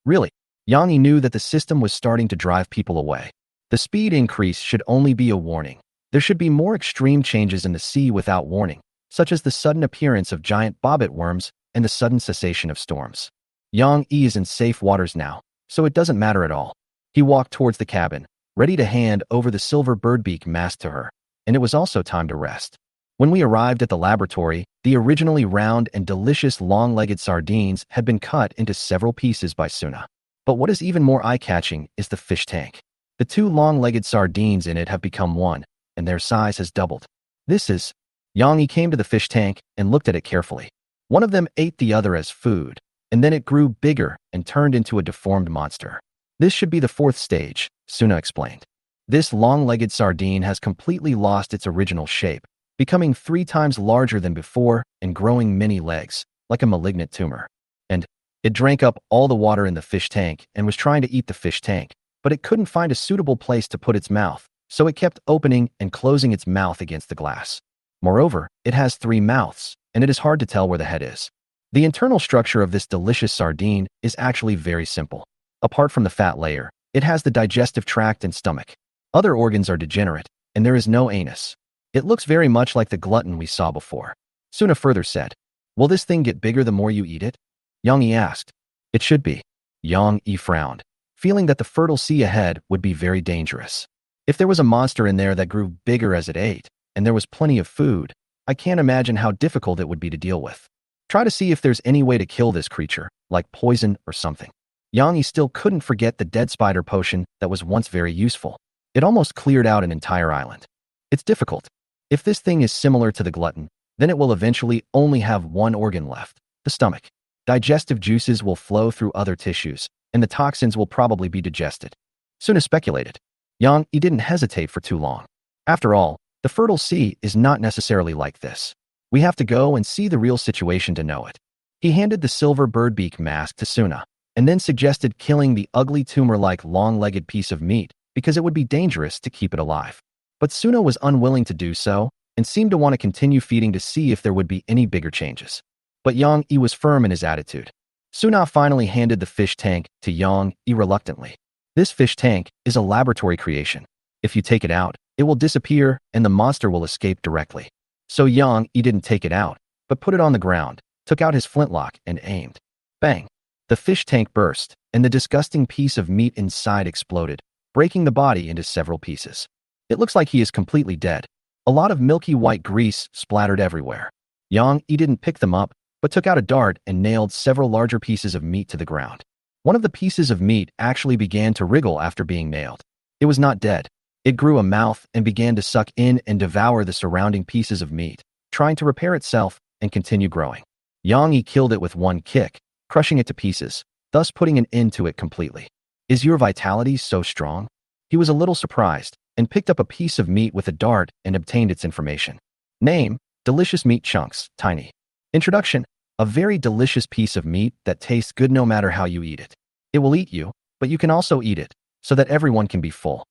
A: Really? Yang Yi knew that the system was starting to drive people away. The speed increase should only be a warning. There should be more extreme changes in the sea without warning, such as the sudden appearance of giant bobbit worms and the sudden cessation of storms. Yang Yi is in safe waters now, so it doesn't matter at all. He walked towards the cabin, ready to hand over the silver birdbeak mask to her, and it was also time to rest. When we arrived at the laboratory, the originally round and delicious long-legged sardines had been cut into several pieces by Suna. But what is even more eye-catching is the fish tank. The two long-legged sardines in it have become one, and their size has doubled. This is... Yang Yi came to the fish tank and looked at it carefully. One of them ate the other as food, and then it grew bigger and turned into a deformed monster. This should be the fourth stage, Suna explained. This long-legged sardine has completely lost its original shape, becoming 3 times larger than before and growing many legs, like a malignant tumor. And it drank up all the water in the fish tank and was trying to eat the fish tank, but it couldn't find a suitable place to put its mouth, so it kept opening and closing its mouth against the glass. Moreover, it has 3 mouths, and it is hard to tell where the head is. The internal structure of this delicious sardine is actually very simple. Apart from the fat layer, it has the digestive tract and stomach. Other organs are degenerate, and there is no anus. It looks very much like the glutton we saw before. Suna further said, "Will this thing get bigger the more you eat it?" Yang Yi asked. "It should be." Yang Yi frowned, feeling that the fertile sea ahead would be very dangerous. If there was a monster in there that grew bigger as it ate, and there was plenty of food, I can't imagine how difficult it would be to deal with. Try to see if there's any way to kill this creature, like poison or something. Yang Yi still couldn't forget the dead spider potion that was once very useful. It almost cleared out an entire island. It's difficult. If this thing is similar to the glutton, then it will eventually only have one organ left, the stomach. Digestive juices will flow through other tissues, and the toxins will probably be digested. Suna speculated. Yang Yi didn't hesitate for too long. After all, the fertile sea is not necessarily like this. We have to go and see the real situation to know it. He handed the silver birdbeak mask to Suna, and then suggested killing the ugly tumor-like long-legged piece of meat because it would be dangerous to keep it alive. But Suna was unwilling to do so and seemed to want to continue feeding to see if there would be any bigger changes. But Yang Yi was firm in his attitude. Suna finally handed the fish tank to Yang Yi reluctantly. This fish tank is a laboratory creation. If you take it out, it will disappear and the monster will escape directly. So Yang Yi didn't take it out, but put it on the ground, took out his flintlock and aimed. Bang! The fish tank burst, and the disgusting piece of meat inside exploded, breaking the body into several pieces. It looks like he is completely dead. A lot of milky white grease splattered everywhere. Yang Yi didn't pick them up, but took out a dart and nailed several larger pieces of meat to the ground. One of the pieces of meat actually began to wriggle after being nailed. It was not dead. It grew a mouth and began to suck in and devour the surrounding pieces of meat, trying to repair itself and continue growing. Yang Yi killed it with one kick, crushing it to pieces, thus putting an end to it completely. "Is your vitality so strong?" He was a little surprised, and picked up a piece of meat with a dart and obtained its information. Name: delicious meat chunks, tiny. Introduction: a very delicious piece of meat that tastes good no matter how you eat it. It will eat you, but you can also eat it, so that everyone can be full.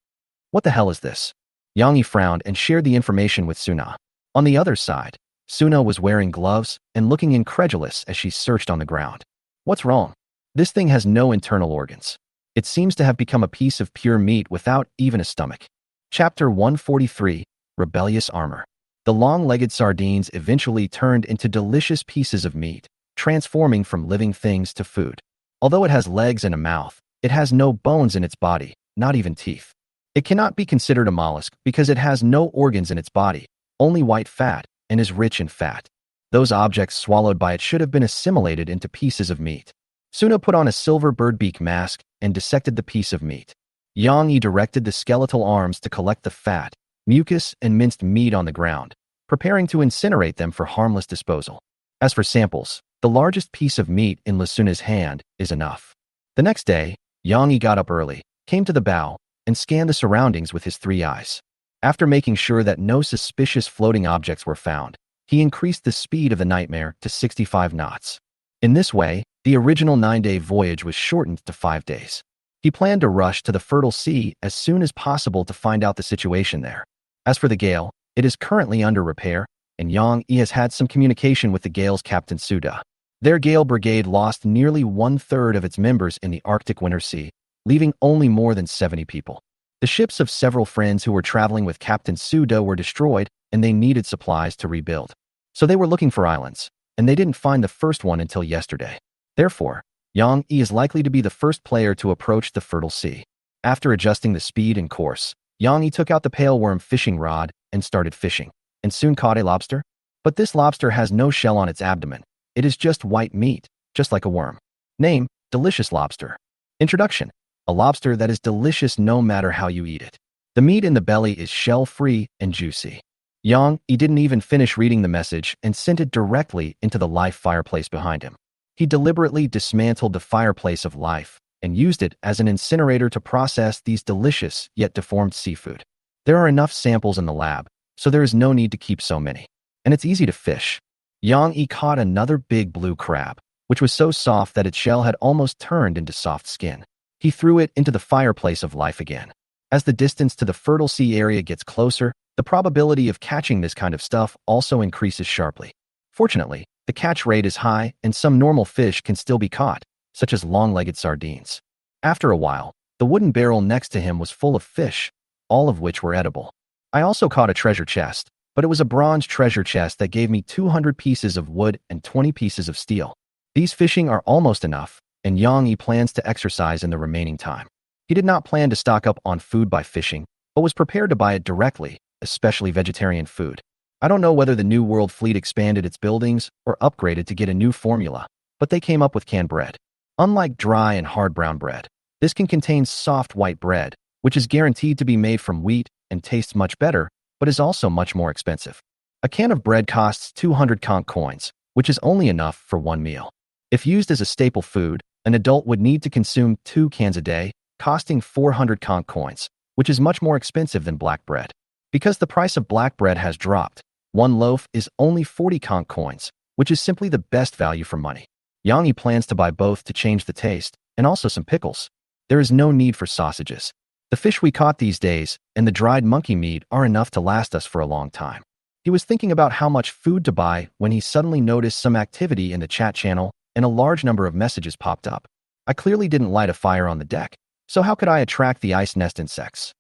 A: What the hell is this? Yang Yi frowned and shared the information with Suna. On the other side, Suna was wearing gloves and looking incredulous as she searched on the ground. What's wrong? This thing has no internal organs. It seems to have become a piece of pure meat without even a stomach. Chapter 143, Rebellious Armor. The long-legged sardines eventually turned into delicious pieces of meat, transforming from living things to food. Although it has legs and a mouth, it has no bones in its body, not even teeth. It cannot be considered a mollusk because it has no organs in its body, only white fat, and is rich in fat. Those objects swallowed by it should have been assimilated into pieces of meat. Suna put on a silver birdbeak mask and dissected the piece of meat. Yang Yi directed the skeletal arms to collect the fat, mucus, and minced meat on the ground, preparing to incinerate them for harmless disposal. As for samples, the largest piece of meat in Suna's hand is enough. The next day, Yang Yi got up early, came to the bow, and scanned the surroundings with his 3 eyes. After making sure that no suspicious floating objects were found, he increased the speed of the Nightmare to 65 knots. In this way, the original 9-day voyage was shortened to 5 days. He planned to rush to the fertile sea as soon as possible to find out the situation there. As for the Gale, it is currently under repair, and Yang Yi has had some communication with the Gale's Captain Suda. Their Gale Brigade lost nearly one-third of its members in the Arctic Winter Sea, leaving only more than 70 people. The ships of several friends who were traveling with Captain Sudo were destroyed, and they needed supplies to rebuild. So they were looking for islands, and they didn't find the first one until yesterday. Therefore, Yang Yi is likely to be the first player to approach the fertile sea. After adjusting the speed and course, Yang Yi took out the pale worm fishing rod and started fishing, and soon caught a lobster. But this lobster has no shell on its abdomen. It is just white meat, just like a worm. Name: delicious lobster. Introduction: a lobster that is delicious no matter how you eat it. The meat in the belly is shell-free and juicy. Yang Yi didn't even finish reading the message and sent it directly into the life fireplace behind him. He deliberately dismantled the fireplace of life and used it as an incinerator to process these delicious yet deformed seafood. There are enough samples in the lab, so there is no need to keep so many. And it's easy to fish. Yang Yi caught another big blue crab, which was so soft that its shell had almost turned into soft skin. He threw it into the fireplace of life again. As the distance to the fertile sea area gets closer, the probability of catching this kind of stuff also increases sharply. Fortunately, the catch rate is high and some normal fish can still be caught, such as long-legged sardines. After a while, the wooden barrel next to him was full of fish, all of which were edible. I also caught a treasure chest, but it was a bronze treasure chest that gave me 200 pieces of wood and 20 pieces of steel. These fishing are almost enough, and Yang Yi plans to exercise in the remaining time. He did not plan to stock up on food by fishing, but was prepared to buy it directly, especially vegetarian food. I don't know whether the New World Fleet expanded its buildings or upgraded to get a new formula, but they came up with canned bread. Unlike dry and hard brown bread, this can contain soft white bread, which is guaranteed to be made from wheat and tastes much better, but is also much more expensive. A can of bread costs 200 conch coins, which is only enough for one meal. If used as a staple food, an adult would need to consume 2 cans a day, costing 400 conch coins, which is much more expensive than black bread. Because the price of black bread has dropped, one loaf is only 40 conch coins, which is simply the best value for money. Yang Yi plans to buy both to change the taste, and also some pickles. There is no need for sausages. The fish we caught these days and the dried monkey meat are enough to last us for a long time. He was thinking about how much food to buy when he suddenly noticed some activity in the chat channel and a large number of messages popped up. I clearly didn't light a fire on the deck, so how could I attract the ice nest insects?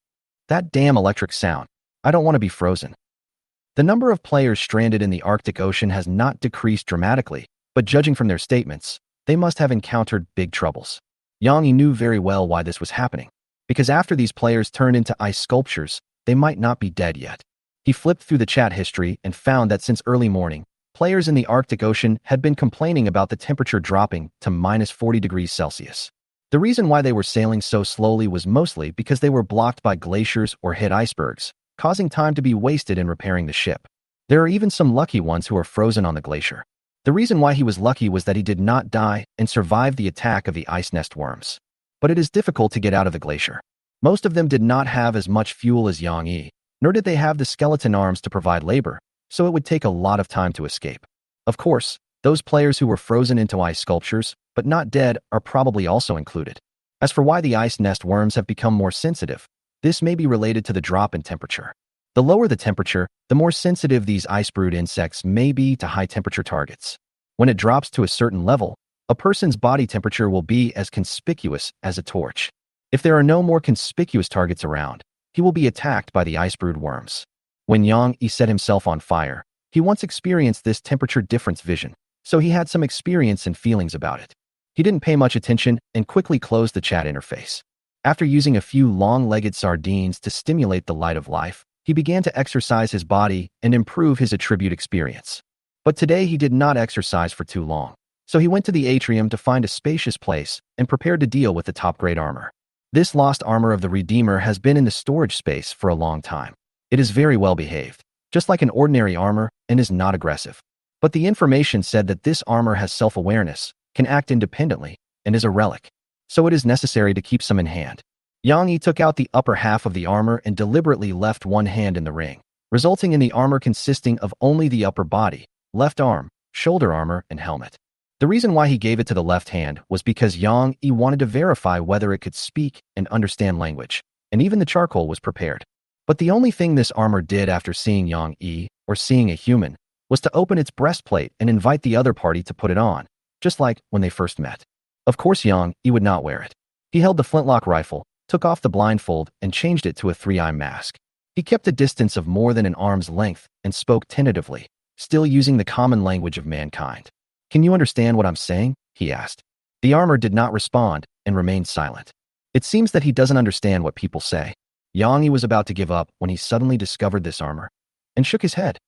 A: That damn electric sound. I don't want to be frozen. The number of players stranded in the Arctic Ocean has not decreased dramatically, but judging from their statements, they must have encountered big troubles. Yang Yi knew very well why this was happening, because after these players turned into ice sculptures, they might not be dead yet. He flipped through the chat history and found that since early morning, players in the Arctic Ocean had been complaining about the temperature dropping to minus 40 degrees Celsius. The reason why they were sailing so slowly was mostly because they were blocked by glaciers or hit icebergs, causing time to be wasted in repairing the ship. There are even some lucky ones who are frozen on the glacier. The reason why he was lucky was that he did not die and survived the attack of the ice nest worms. But it is difficult to get out of the glacier. Most of them did not have as much fuel as Yang Yi, nor did they have the skeleton arms to provide labor, so it would take a lot of time to escape. Of course, those players who were frozen into ice sculptures, but not dead, are probably also included. As for why the ice nest worms have become more sensitive, this may be related to the drop in temperature. The lower the temperature, the more sensitive these ice-brood insects may be to high-temperature targets. When it drops to a certain level, a person's body temperature will be as conspicuous as a torch. If there are no more conspicuous targets around, he will be attacked by the ice-brood worms. When Yang Yi set himself on fire, he once experienced this temperature difference vision, so he had some experience and feelings about it. He didn't pay much attention and quickly closed the chat interface. After using a few long-legged sardines to stimulate the light of life, he began to exercise his body and improve his attribute experience. But today he did not exercise for too long, so he went to the atrium to find a spacious place and prepared to deal with the top-grade armor. This lost armor of the Redeemer has been in the storage space for a long time. It is very well behaved, just like an ordinary armor, and is not aggressive. But the information said that this armor has self-awareness, can act independently, and is a relic, so it is necessary to keep some in hand. Yang Yi took out the upper half of the armor and deliberately left one hand in the ring, resulting in the armor consisting of only the upper body, left arm, shoulder armor, and helmet. The reason why he gave it to the left hand was because Yang Yi wanted to verify whether it could speak and understand language, and even the charcoal was prepared. But the only thing this armor did after seeing Yang Yi, or seeing a human, was to open its breastplate and invite the other party to put it on, just like when they first met. Of course, Yang Yi would not wear it. He held the flintlock rifle, took off the blindfold, and changed it to a three-eye mask. He kept a distance of more than an arm's length and spoke tentatively, still using the common language of mankind. "Can you understand what I'm saying?" he asked. The armor did not respond and remained silent. It seems that he doesn't understand what people say. Yang Yi was about to give up when he suddenly discovered this armor and shook his head.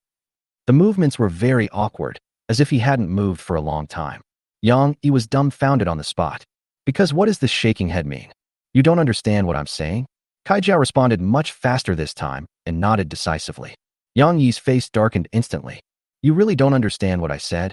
A: The movements were very awkward, as if he hadn't moved for a long time. Yang Yi was dumbfounded on the spot. "Because what does this shaking head mean? You don't understand what I'm saying?" Kaijiao responded much faster this time and nodded decisively. Yang Yi's face darkened instantly. "You really don't understand what I said?"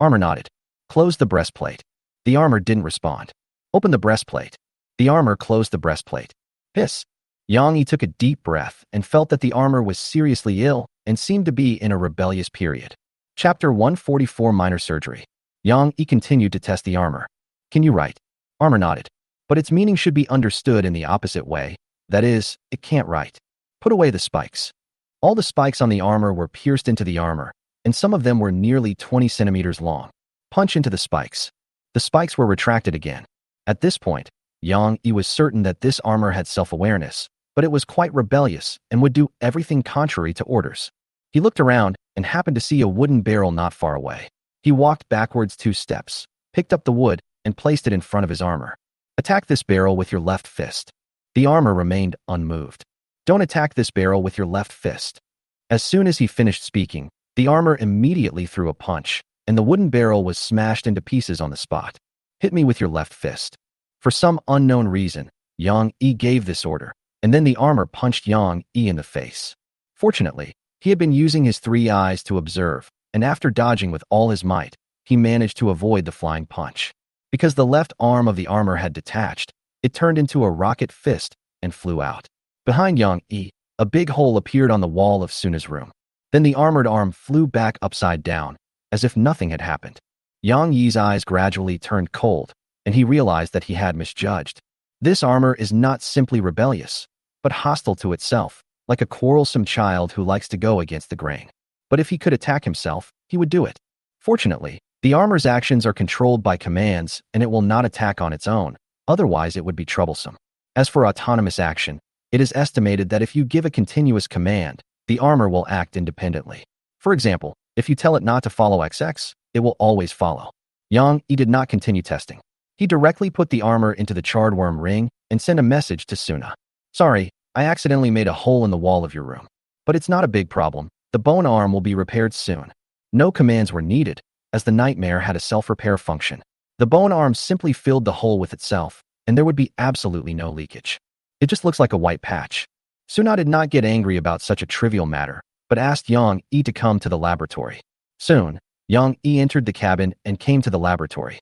A: Armor nodded. "Close the breastplate." The armor didn't respond. "Open the breastplate." The armor closed the breastplate. Hiss. Yang Yi took a deep breath and felt that the armor was seriously ill and seemed to be in a rebellious period. Chapter 144 Minor Surgery. Yang Yi continued to test the armor. "Can you write?" Armor nodded. "But its meaning should be understood in the opposite way. That is, it can't write." "Put away the spikes." All the spikes on the armor were pierced into the armor, and some of them were nearly 20 centimeters long. "Punch into the spikes." The spikes were retracted again. At this point, Yang Yi was certain that this armor had self-awareness, but it was quite rebellious and would do everything contrary to orders. He looked around and happened to see a wooden barrel not far away. He walked backwards 2 steps, picked up the wood, and placed it in front of his armor. "Attack this barrel with your left fist." The armor remained unmoved. "Don't attack this barrel with your left fist." As soon as he finished speaking, the armor immediately threw a punch, and the wooden barrel was smashed into pieces on the spot. "Hit me with your left fist." For some unknown reason, Yang Yi gave this order, and then the armor punched Yang Yi in the face. Fortunately, he had been using his 3 eyes to observe, and after dodging with all his might, he managed to avoid the flying punch. Because the left arm of the armor had detached, it turned into a rocket fist and flew out. Behind Yang Yi, a big hole appeared on the wall of Suna's room. Then the armored arm flew back upside down, as if nothing had happened. Yang Yi's eyes gradually turned cold, and he realized that he had misjudged. This armor is not simply rebellious, but hostile to itself, like a quarrelsome child who likes to go against the grain. But if he could attack himself, he would do it. Fortunately, the armor's actions are controlled by commands, and it will not attack on its own, otherwise it would be troublesome. As for autonomous action, it is estimated that if you give a continuous command, the armor will act independently. For example, if you tell it not to follow XX, it will always follow. Yang Yi did not continue testing. He directly put the armor into the charred worm ring and sent a message to Suna. "Sorry, I accidentally made a hole in the wall of your room. But it's not a big problem. The bone arm will be repaired soon." No commands were needed, as the nightmare had a self-repair function. The bone arm simply filled the hole with itself, and there would be absolutely no leakage. "It just looks like a white patch." Suna did not get angry about such a trivial matter, but asked Yang Yi to come to the laboratory. Soon, Yang Yi entered the cabin and came to the laboratory.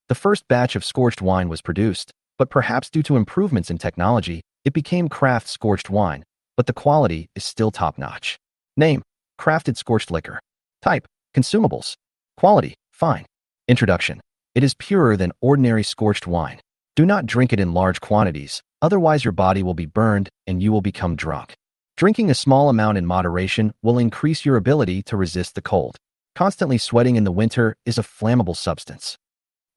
A: The first batch of scorched wine was produced, but perhaps due to improvements in technology, it became craft scorched wine, but the quality is still top-notch. Name: crafted scorched liquor. Type: consumables. Quality: fine. Introduction: it is purer than ordinary scorched wine. Do not drink it in large quantities, otherwise your body will be burned and you will become drunk. Drinking a small amount in moderation will increase your ability to resist the cold. Constantly sweating in the winter is a flammable substance.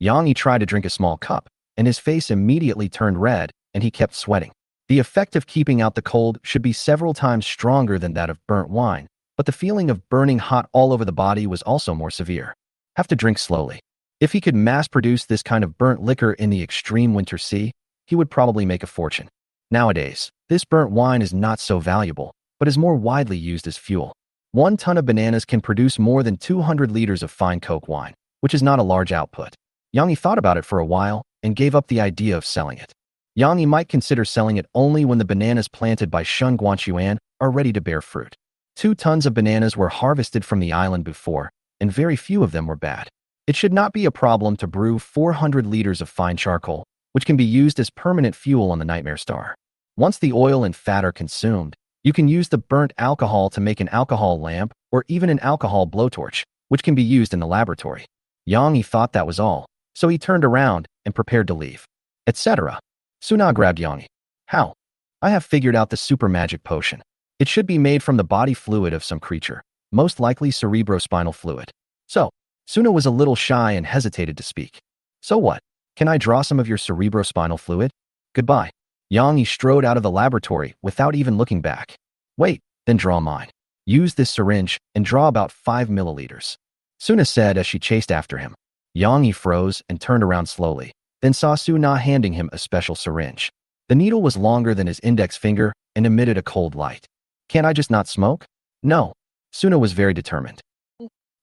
A: Yang Yi tried to drink a small cup, and his face immediately turned red, and he kept sweating. The effect of keeping out the cold should be several times stronger than that of burnt wine, but the feeling of burning hot all over the body was also more severe. Have to drink slowly. If he could mass-produce this kind of burnt liquor in the extreme winter sea, he would probably make a fortune. Nowadays, this burnt wine is not so valuable, but is more widely used as fuel. 1 ton of bananas can produce more than 200 liters of fine coke wine, which is not a large output. Yang Yi thought about it for a while and gave up the idea of selling it. Yang Yi might consider selling it only when the bananas planted by Shun Guanchuan are ready to bear fruit. 2 tons of bananas were harvested from the island before, and very few of them were bad. It should not be a problem to brew 400 liters of fine charcoal, which can be used as permanent fuel on the Nightmare Star. Once the oil and fat are consumed, you can use the burnt alcohol to make an alcohol lamp or even an alcohol blowtorch, which can be used in the laboratory. Yang Yi thought that was all, so he turned around and prepared to leave. Etc. Suna grabbed Yang Yi. "How?" "I have figured out the super magic potion. It should be made from the body fluid of some creature, most likely cerebrospinal fluid." "So, Suna was a little shy and hesitated to speak. So what? Can I draw some of your cerebrospinal fluid? Goodbye. Yang Yi strode out of the laboratory without even looking back. Wait, then draw mine. Use this syringe and draw about 5 milliliters. Suna said as she chased after him. Yang Yi froze and turned around slowly, then saw Suna handing him a special syringe. The needle was longer than his index finger and emitted a cold light. Can't I just not smoke? No. Suna was very determined.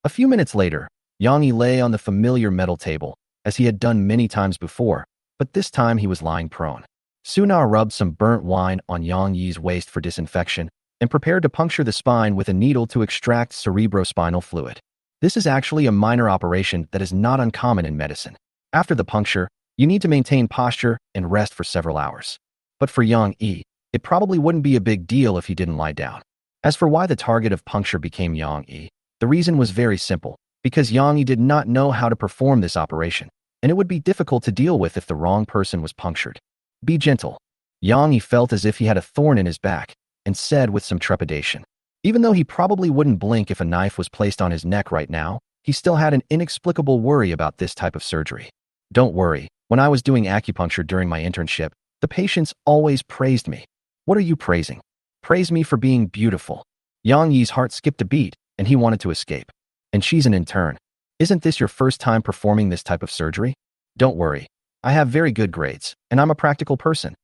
A: A few minutes later, Yang Yi lay on the familiar metal table, as he had done many times before, but this time he was lying prone. Suna rubbed some burnt wine on Yang Yi's waist for disinfection and prepared to puncture the spine with a needle to extract cerebrospinal fluid. This is actually a minor operation that is not uncommon in medicine. After the puncture, you need to maintain posture and rest for several hours. But for Yang Yi, it probably wouldn't be a big deal if he didn't lie down. As for why the target of puncture became Yang Yi, the reason was very simple, because Yang Yi did not know how to perform this operation, and it would be difficult to deal with if the wrong person was punctured. Be gentle. Yang Yi felt as if he had a thorn in his back, and said with some trepidation. Even though he probably wouldn't blink if a knife was placed on his neck right now, he still had an inexplicable worry about this type of surgery. Don't worry, when I was doing acupuncture during my internship, the patients always praised me. What are you praising? Praise me for being beautiful. Yang Yi's heart skipped a beat, and he wanted to escape. And she's an intern. Isn't this your first time performing this type of surgery? Don't worry. I have very good grades, and I'm a practical person.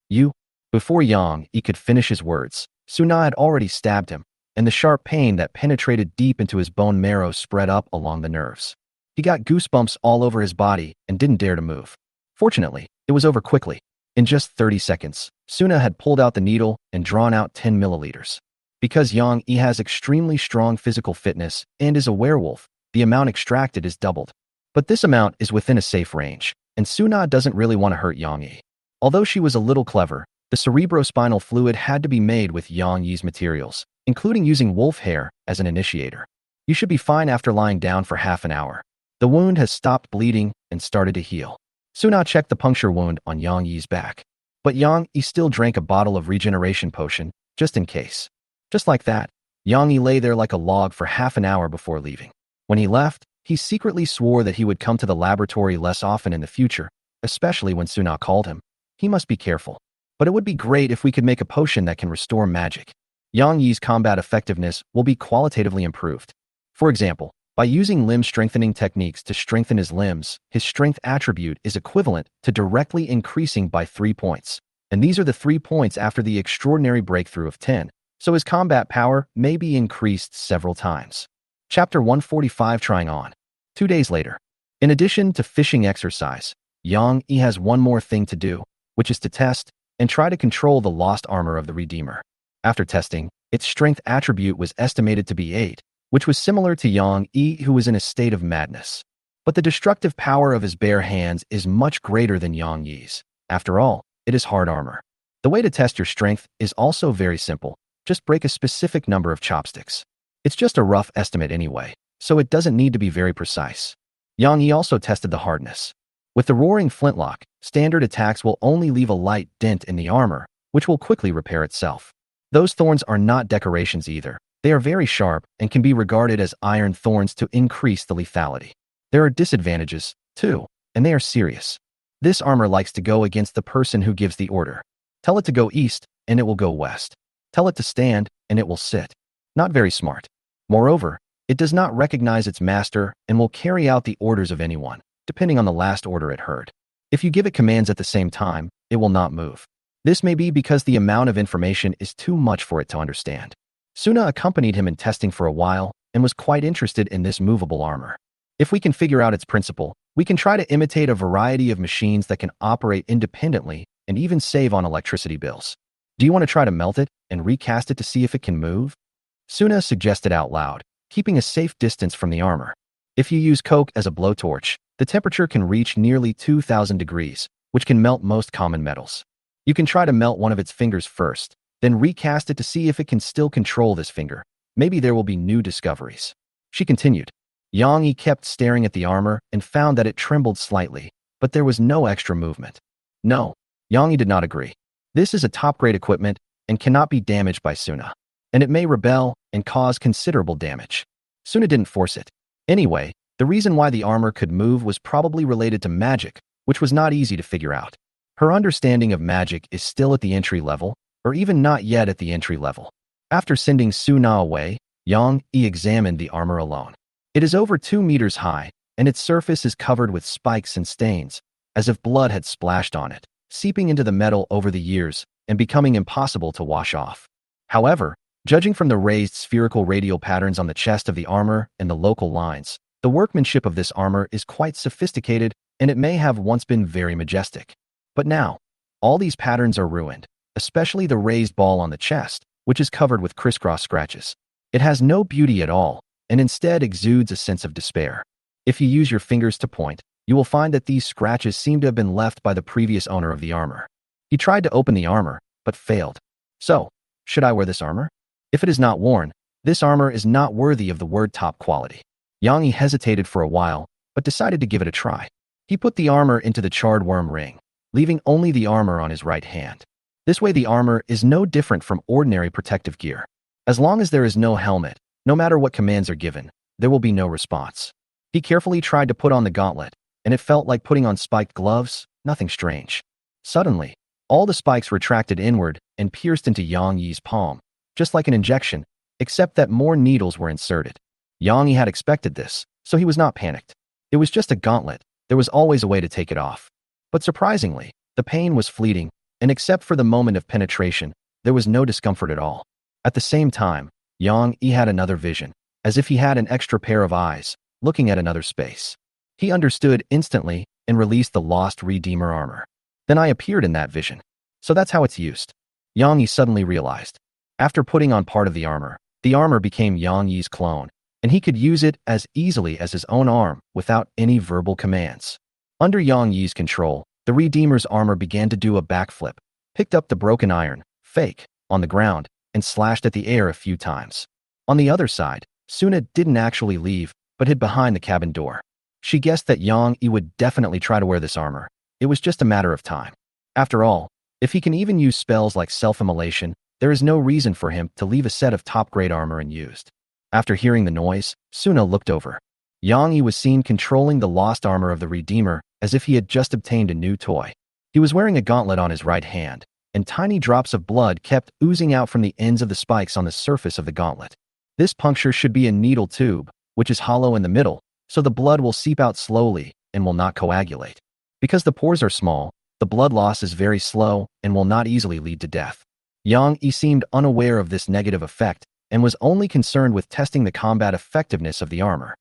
A: You? Before Yang Yi could finish his words, Suna had already stabbed him, and the sharp pain that penetrated deep into his bone marrow spread up along the nerves. He got goosebumps all over his body and didn't dare to move. Fortunately, it was over quickly. In just 30 seconds, Suna had pulled out the needle and drawn out 10 milliliters. Because Yang Yi has extremely strong physical fitness and is a werewolf, the amount extracted is doubled. But this amount is within a safe range, and Suna doesn't really want to hurt Yang Yi. Although she was a little clever, the cerebrospinal fluid had to be made with Yang Yi's materials, including using wolf hair as an initiator. You should be fine after lying down for half an hour. The wound has stopped bleeding and started to heal. Suna checked the puncture wound on Yang Yi's back. But Yang Yi still drank a bottle of regeneration potion, just in case. Just like that, Yang Yi lay there like a log for half an hour before leaving. When he left, he secretly swore that he would come to the laboratory less often in the future, especially when Suna called him. He must be careful. But it would be great if we could make a potion that can restore magic. Yang Yi's combat effectiveness will be qualitatively improved. For example, by using limb strengthening techniques to strengthen his limbs, his strength attribute is equivalent to directly increasing by 3 points. And these are the 3 points after the extraordinary breakthrough of 10, so his combat power may be increased several times. Chapter 145 Trying On. 2 days later. In addition to fishing exercise, Yang Yi has one more thing to do, which is to test and try to control the lost armor of the Redeemer. After testing, its strength attribute was estimated to be 8, which was similar to Yang Yi, who was in a state of madness. But the destructive power of his bare hands is much greater than Yang Yi's. After all, it is hard armor. The way to test your strength is also very simple. Just break a specific number of chopsticks. It's just a rough estimate anyway, so it doesn't need to be very precise. Yang Yi also tested the hardness. With the roaring flintlock, standard attacks will only leave a light dent in the armor, which will quickly repair itself. Those thorns are not decorations either. They are very sharp and can be regarded as iron thorns to increase the lethality. There are disadvantages, too, and they are serious. This armor likes to go against the person who gives the order. Tell it to go east, and it will go west. Tell it to stand, and it will sit. Not very smart. Moreover, it does not recognize its master and will carry out the orders of anyone, depending on the last order it heard. If you give it commands at the same time, it will not move. This may be because the amount of information is too much for it to understand. Suna accompanied him in testing for a while and was quite interested in this movable armor. If we can figure out its principle, we can try to imitate a variety of machines that can operate independently and even save on electricity bills. Do you want to try to melt it and recast it to see if it can move? Suna suggested out loud, keeping a safe distance from the armor. If you use coke as a blowtorch, the temperature can reach nearly 2,000 degrees, which can melt most common metals. You can try to melt one of its fingers first, then recast it to see if it can still control this finger. Maybe there will be new discoveries. She continued. Yang Yi kept staring at the armor and found that it trembled slightly, but there was no extra movement. No, Yang Yi did not agree. This is a top-grade equipment and cannot be damaged by Suna, and it may rebel and cause considerable damage. Suna didn't force it. Anyway, The reason why the armor could move was probably related to magic, which was not easy to figure out. Her understanding of magic is still at the entry level, or even not yet at the entry level. After sending Su Na away, Yang Yi examined the armor alone. It is over 2 meters high, and its surface is covered with spikes and stains, as if blood had splashed on it, seeping into the metal over the years and becoming impossible to wash off. However, judging from the raised spherical radial patterns on the chest of the armor and the local lines, the workmanship of this armor is quite sophisticated, and it may have once been very majestic. But now, all these patterns are ruined, especially the raised ball on the chest, which is covered with crisscross scratches. It has no beauty at all, and instead exudes a sense of despair. If you use your fingers to point, you will find that these scratches seem to have been left by the previous owner of the armor. He tried to open the armor, but failed. So, should I wear this armor? If it is not worn, this armor is not worthy of the word top quality. Yang Yi hesitated for a while, but decided to give it a try. He put the armor into the charred worm ring, leaving only the armor on his right hand. This way the armor is no different from ordinary protective gear. As long as there is no helmet, no matter what commands are given, there will be no response. He carefully tried to put on the gauntlet, and it felt like putting on spiked gloves, nothing strange. Suddenly, all the spikes retracted inward and pierced into Yang Yi's palm, just like an injection, except that more needles were inserted. Yang Yi had expected this, so he was not panicked. It was just a gauntlet, there was always a way to take it off. But surprisingly, the pain was fleeting, and except for the moment of penetration, there was no discomfort at all. At the same time, Yang Yi had another vision, as if he had an extra pair of eyes, looking at another space. He understood instantly and released the lost Redeemer armor. Then I appeared in that vision. So that's how it's used. Yang Yi suddenly realized. After putting on part of the armor became Yang Yi's clone, and he could use it as easily as his own arm without any verbal commands. Under Yang Yi's control, the Redeemer's armor began to do a backflip, picked up the broken iron, fake, on the ground, and slashed at the air a few times. On the other side, Suna didn't actually leave, but hid behind the cabin door. She guessed that Yang Yi would definitely try to wear this armor. It was just a matter of time. After all, if he can even use spells like self-immolation, there is no reason for him to leave a set of top-grade armor unused. After hearing the noise, Suna looked over. Yang Yi was seen controlling the lost armor of the Redeemer as if he had just obtained a new toy. He was wearing a gauntlet on his right hand, and tiny drops of blood kept oozing out from the ends of the spikes on the surface of the gauntlet. This puncture should be a needle tube, which is hollow in the middle, so the blood will seep out slowly and will not coagulate. Because the pores are small, the blood loss is very slow and will not easily lead to death. Yang Yi seemed unaware of this negative effect and was only concerned with testing the combat effectiveness of the armor.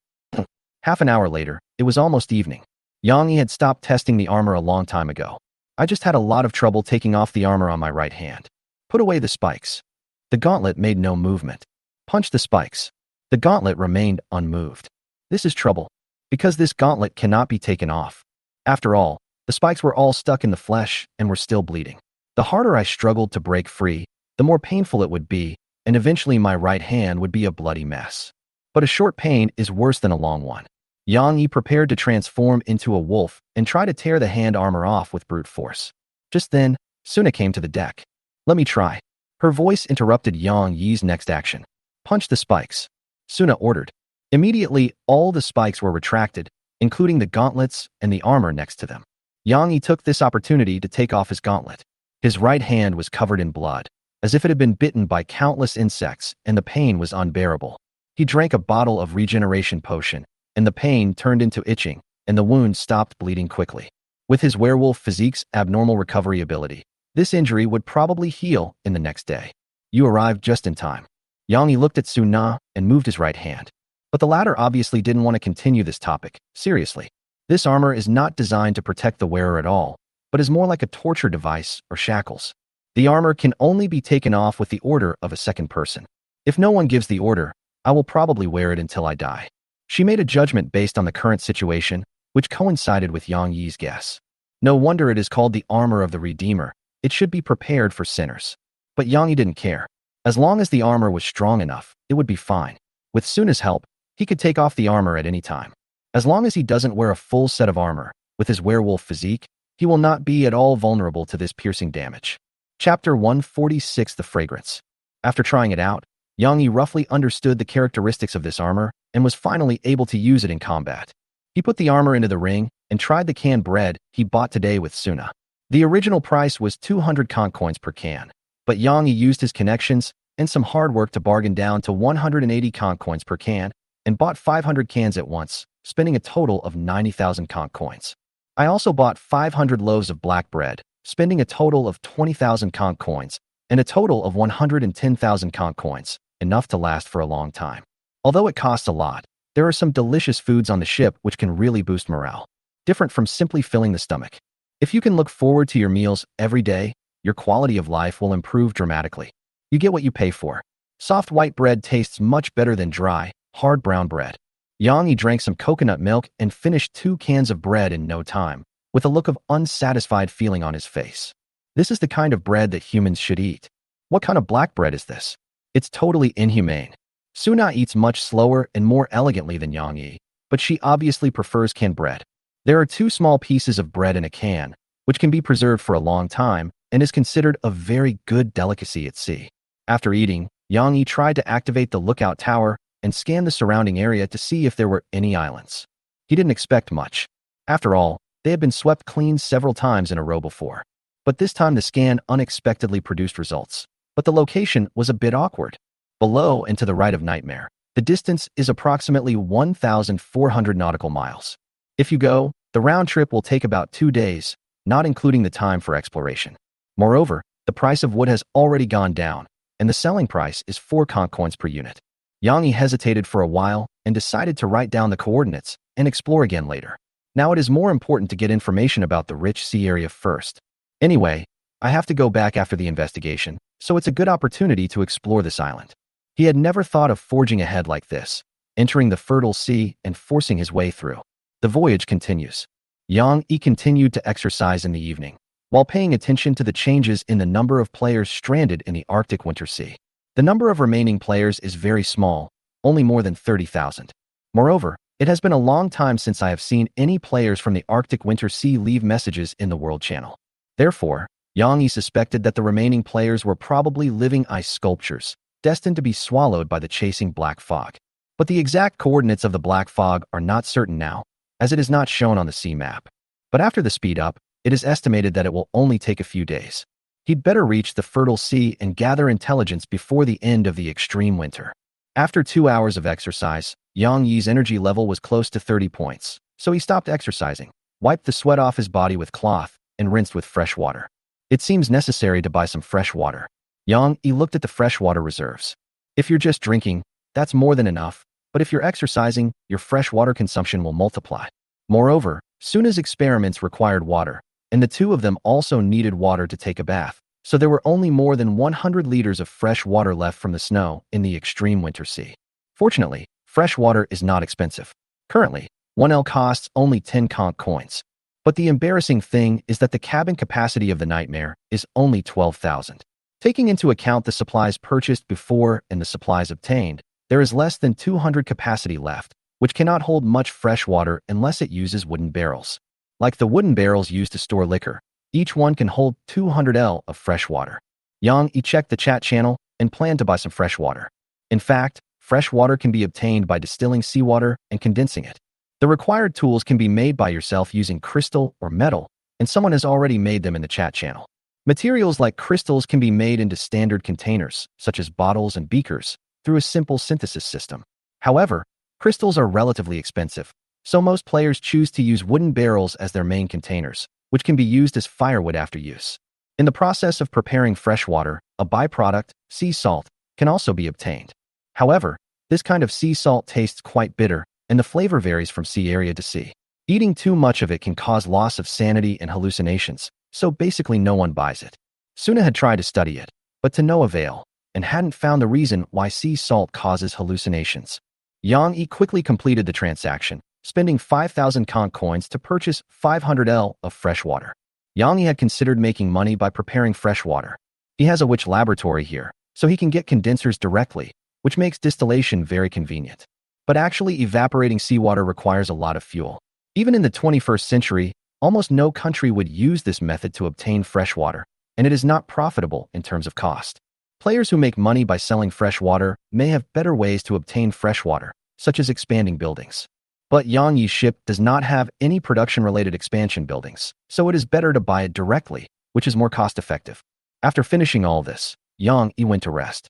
A: Half an hour later, it was almost evening. Yang Yi had stopped testing the armor a long time ago. I just had a lot of trouble taking off the armor on my right hand. Put away the spikes. The gauntlet made no movement. Punch the spikes. The gauntlet remained unmoved. This is trouble, because this gauntlet cannot be taken off. After all, the spikes were all stuck in the flesh and were still bleeding. The harder I struggled to break free, the more painful it would be, and eventually my right hand would be a bloody mess. But a short pain is worse than a long one. Yang Yi prepared to transform into a wolf and try to tear the hand armor off with brute force. Just then, Suna came to the deck. Let me try. Her voice interrupted Yang Yi's next action. Punch the spikes. Suna ordered. Immediately, all the spikes were retracted, including the gauntlets and the armor next to them. Yang Yi took this opportunity to take off his gauntlet. His right hand was covered in blood, as if it had been bitten by countless insects, and the pain was unbearable. He drank a bottle of regeneration potion, and the pain turned into itching, and the wound stopped bleeding quickly. With his werewolf physique's abnormal recovery ability, this injury would probably heal in the next day. You arrived just in time. Yang Yi looked at Su Na and moved his right hand. But the latter obviously didn't want to continue this topic, seriously. This armor is not designed to protect the wearer at all, but is more like a torture device or shackles. The armor can only be taken off with the order of a second person. If no one gives the order, I will probably wear it until I die. She made a judgment based on the current situation, which coincided with Yang Yi's guess. No wonder it is called the armor of the Redeemer. It should be prepared for sinners. But Yang Yi didn't care. As long as the armor was strong enough, it would be fine. With Suna's help, he could take off the armor at any time. As long as he doesn't wear a full set of armor, with his werewolf physique, he will not be at all vulnerable to this piercing damage. Chapter 146: The Fragrance. After trying it out, Yang Yi roughly understood the characteristics of this armor and was finally able to use it in combat. He put the armor into the ring and tried the canned bread he bought today with Suna. The original price was 200 conch coins per can, but Yang Yi used his connections and some hard work to bargain down to 180 conch coins per can and bought 500 cans at once, spending a total of 90,000 conch coins. I also bought 500 loaves of black bread, spending a total of 20,000 conch coins and a total of 110,000 conch coins, enough to last for a long time. Although it costs a lot, there are some delicious foods on the ship which can really boost morale, different from simply filling the stomach. If you can look forward to your meals every day, your quality of life will improve dramatically. You get what you pay for. Soft white bread tastes much better than dry, hard brown bread. Yang Yi drank some coconut milk and finished 2 cans of bread in no time, with a look of unsatisfied feeling on his face. This is the kind of bread that humans should eat. What kind of black bread is this? It's totally inhumane. Suna eats much slower and more elegantly than Yang Yi, but she obviously prefers canned bread. There are 2 small pieces of bread in a can, which can be preserved for a long time and is considered a very good delicacy at sea. After eating, Yang Yi tried to activate the lookout tower and scan the surrounding area to see if there were any islands. He didn't expect much. After all, they had been swept clean several times in a row before. But this time the scan unexpectedly produced results. But the location was a bit awkward. Below and to the right of Nightmare, the distance is approximately 1,400 nautical miles. If you go, the round trip will take about 2 days, not including the time for exploration. Moreover, the price of wood has already gone down, and the selling price is 4 conch coins per unit. Yang Yi hesitated for a while and decided to write down the coordinates and explore again later. Now it is more important to get information about the rich sea area first. Anyway, I have to go back after the investigation, so it's a good opportunity to explore this island. He had never thought of forging ahead like this, entering the fertile sea and forcing his way through. The voyage continues. Yang Yi continued to exercise in the evening, while paying attention to the changes in the number of players stranded in the Arctic Winter Sea. The number of remaining players is very small, only more than 30,000. Moreover, it has been a long time since I have seen any players from the Arctic Winter Sea leave messages in the World Channel. Therefore, Yang Yi suspected that the remaining players were probably living ice sculptures, destined to be swallowed by the chasing black fog. But the exact coordinates of the black fog are not certain now, as it is not shown on the sea map. But after the speed up, it is estimated that it will only take a few days. He'd better reach the fertile sea and gather intelligence before the end of the extreme winter. After 2 hours of exercise, Yang Yi's energy level was close to 30 points, so he stopped exercising, wiped the sweat off his body with cloth, and rinsed with fresh water. It seems necessary to buy some fresh water. Yang Yi looked at the freshwater reserves. If you're just drinking, that's more than enough, but if you're exercising, your fresh water consumption will multiply. Moreover, Suna's experiments required water, and the 2 of them also needed water to take a bath, so there were only more than 100 liters of fresh water left from the snow in the extreme winter sea. Fortunately, fresh water is not expensive. Currently, 1 L costs only 10 conch coins. But the embarrassing thing is that the cabin capacity of the Nightmare is only 12,000. Taking into account the supplies purchased before and the supplies obtained, there is less than 200 capacity left, which cannot hold much fresh water unless it uses wooden barrels. Like the wooden barrels used to store liquor, each one can hold 200 L of fresh water. Yang Yi checked the chat channel and planned to buy some fresh water. In fact, fresh water can be obtained by distilling seawater and condensing it. The required tools can be made by yourself using crystal or metal, and someone has already made them in the chat channel. Materials like crystals can be made into standard containers, such as bottles and beakers, through a simple synthesis system. However, crystals are relatively expensive, so most players choose to use wooden barrels as their main containers, which can be used as firewood after use. In the process of preparing fresh water, a byproduct, sea salt, can also be obtained. However, this kind of sea salt tastes quite bitter, and the flavor varies from sea area to sea. Eating too much of it can cause loss of sanity and hallucinations, so basically no one buys it. Suna had tried to study it, but to no avail, and hadn't found the reason why sea salt causes hallucinations. Yang Yi quickly completed the transaction, spending 5,000 conch coins to purchase 500 L of fresh water. Yang Yi had considered making money by preparing fresh water. He has a witch laboratory here, so he can get condensers directly, which makes distillation very convenient. But actually evaporating seawater requires a lot of fuel. Even in the 21st century, almost no country would use this method to obtain fresh water, and it is not profitable in terms of cost. Players who make money by selling fresh water may have better ways to obtain fresh water, such as expanding buildings. But Yang Yi's ship does not have any production-related expansion buildings, so it is better to buy it directly, which is more cost-effective. After finishing all this, Yang Yi went to rest.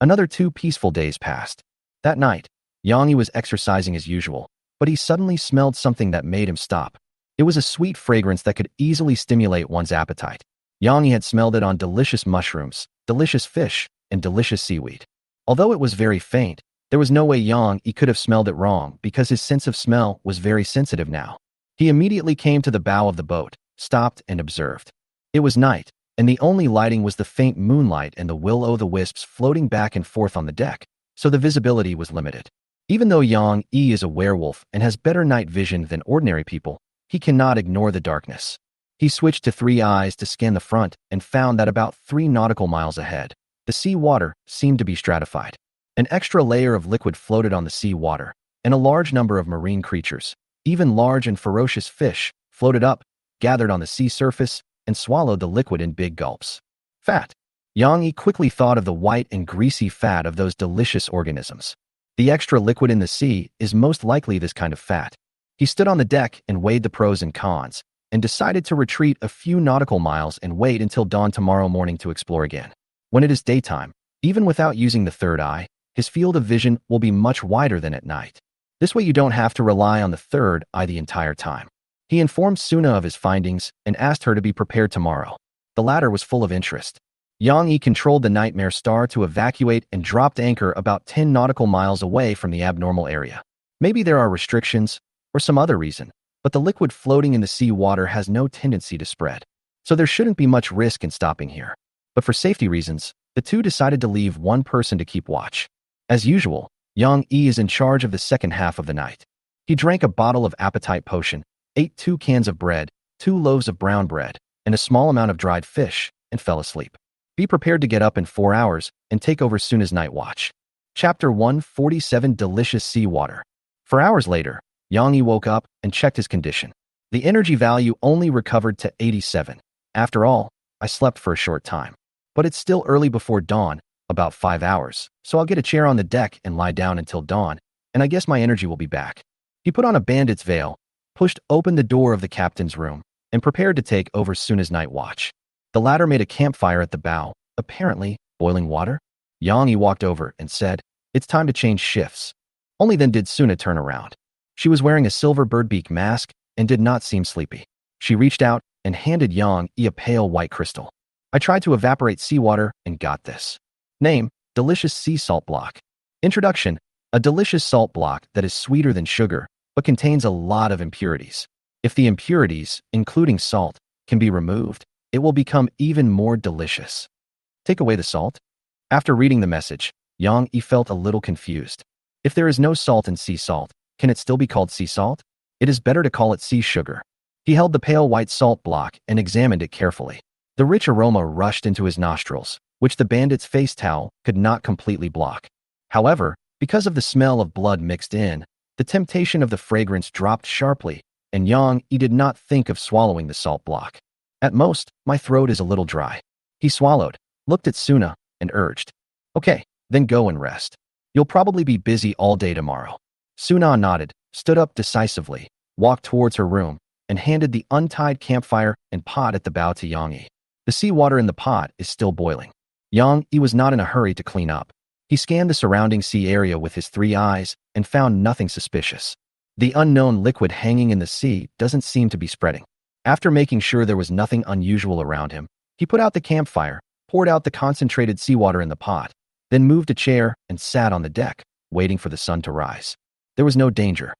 A: Another 2 peaceful days passed. That night, Yang Yi was exercising as usual, but he suddenly smelled something that made him stop. It was a sweet fragrance that could easily stimulate one's appetite. Yang Yi had smelled it on delicious mushrooms, delicious fish, and delicious seaweed. Although it was very faint, there was no way Yang Yi could have smelled it wrong because his sense of smell was very sensitive now. He immediately came to the bow of the boat, stopped, and observed. It was night, and the only lighting was the faint moonlight and the will-o'-the-wisps floating back and forth on the deck, so the visibility was limited. Even though Yang Yi is a werewolf and has better night vision than ordinary people, he cannot ignore the darkness. He switched to 3 eyes to scan the front and found that about 3 nautical miles ahead, the sea water seemed to be stratified. An extra layer of liquid floated on the sea water, and a large number of marine creatures, even large and ferocious fish, floated up, gathered on the sea surface, and swallowed the liquid in big gulps. Fat. Yang Yi quickly thought of the white and greasy fat of those delicious organisms. The extra liquid in the sea is most likely this kind of fat. He stood on the deck and weighed the pros and cons, and decided to retreat a few nautical miles and wait until dawn tomorrow morning to explore again. When it is daytime, even without using the third eye, his field of vision will be much wider than at night. This way you don't have to rely on the third eye the entire time. He informed Suna of his findings and asked her to be prepared tomorrow. The latter was full of interest. Yang Yi controlled the Nightmare Star to evacuate and dropped anchor about 10 nautical miles away from the abnormal area. Maybe there are restrictions, or some other reason, but the liquid floating in the sea water has no tendency to spread. So there shouldn't be much risk in stopping here. But for safety reasons, the two decided to leave one person to keep watch. As usual, Yang Yi is in charge of the second half of the night. He drank a bottle of appetite potion, ate 2 cans of bread, 2 loaves of brown bread, and a small amount of dried fish, and fell asleep. Be prepared to get up in 4 hours and take over Suna's night watch. Chapter 147 Delicious Seawater. 4 hours later, Yang Yi woke up and checked his condition. The energy value only recovered to 87. After all, I slept for a short time. But it's still early before dawn, about 5 hours, so I'll get a chair on the deck and lie down until dawn, and I guess my energy will be back. He put on a bandit's veil, pushed open the door of the captain's room, and prepared to take over Suna's night watch. The latter made a campfire at the bow, apparently boiling water. Yang Yi walked over and said, "It's time to change shifts." Only then did Suna turn around. She was wearing a silver birdbeak mask and did not seem sleepy. She reached out and handed Yang Yi a pale white crystal. "I tried to evaporate seawater and got this. Name, Delicious Sea Salt Block. Introduction, a delicious salt block that is sweeter than sugar, but contains a lot of impurities. If the impurities, including salt, can be removed, it will become even more delicious. Take away the salt?" After reading the message, Yang Yi felt a little confused. If there is no salt in sea salt, can it still be called sea salt? It is better to call it sea sugar. He held the pale white salt block and examined it carefully. The rich aroma rushed into his nostrils, which the bandit's face towel could not completely block. However, because of the smell of blood mixed in, the temptation of the fragrance dropped sharply, and Yang Yi did not think of swallowing the salt block. "At most, my throat is a little dry." He swallowed, looked at Suna, and urged, "Okay, then go and rest. You'll probably be busy all day tomorrow." Suna nodded, stood up decisively, walked towards her room, and handed the untied campfire and pot at the bow to Yang Yi. The seawater in the pot is still boiling. Yang Yi was not in a hurry to clean up. He scanned the surrounding sea area with his 3 eyes and found nothing suspicious. The unknown liquid hanging in the sea doesn't seem to be spreading. After making sure there was nothing unusual around him, he put out the campfire, poured out the concentrated seawater in the pot, then moved a chair and sat on the deck, waiting for the sun to rise. There was no danger.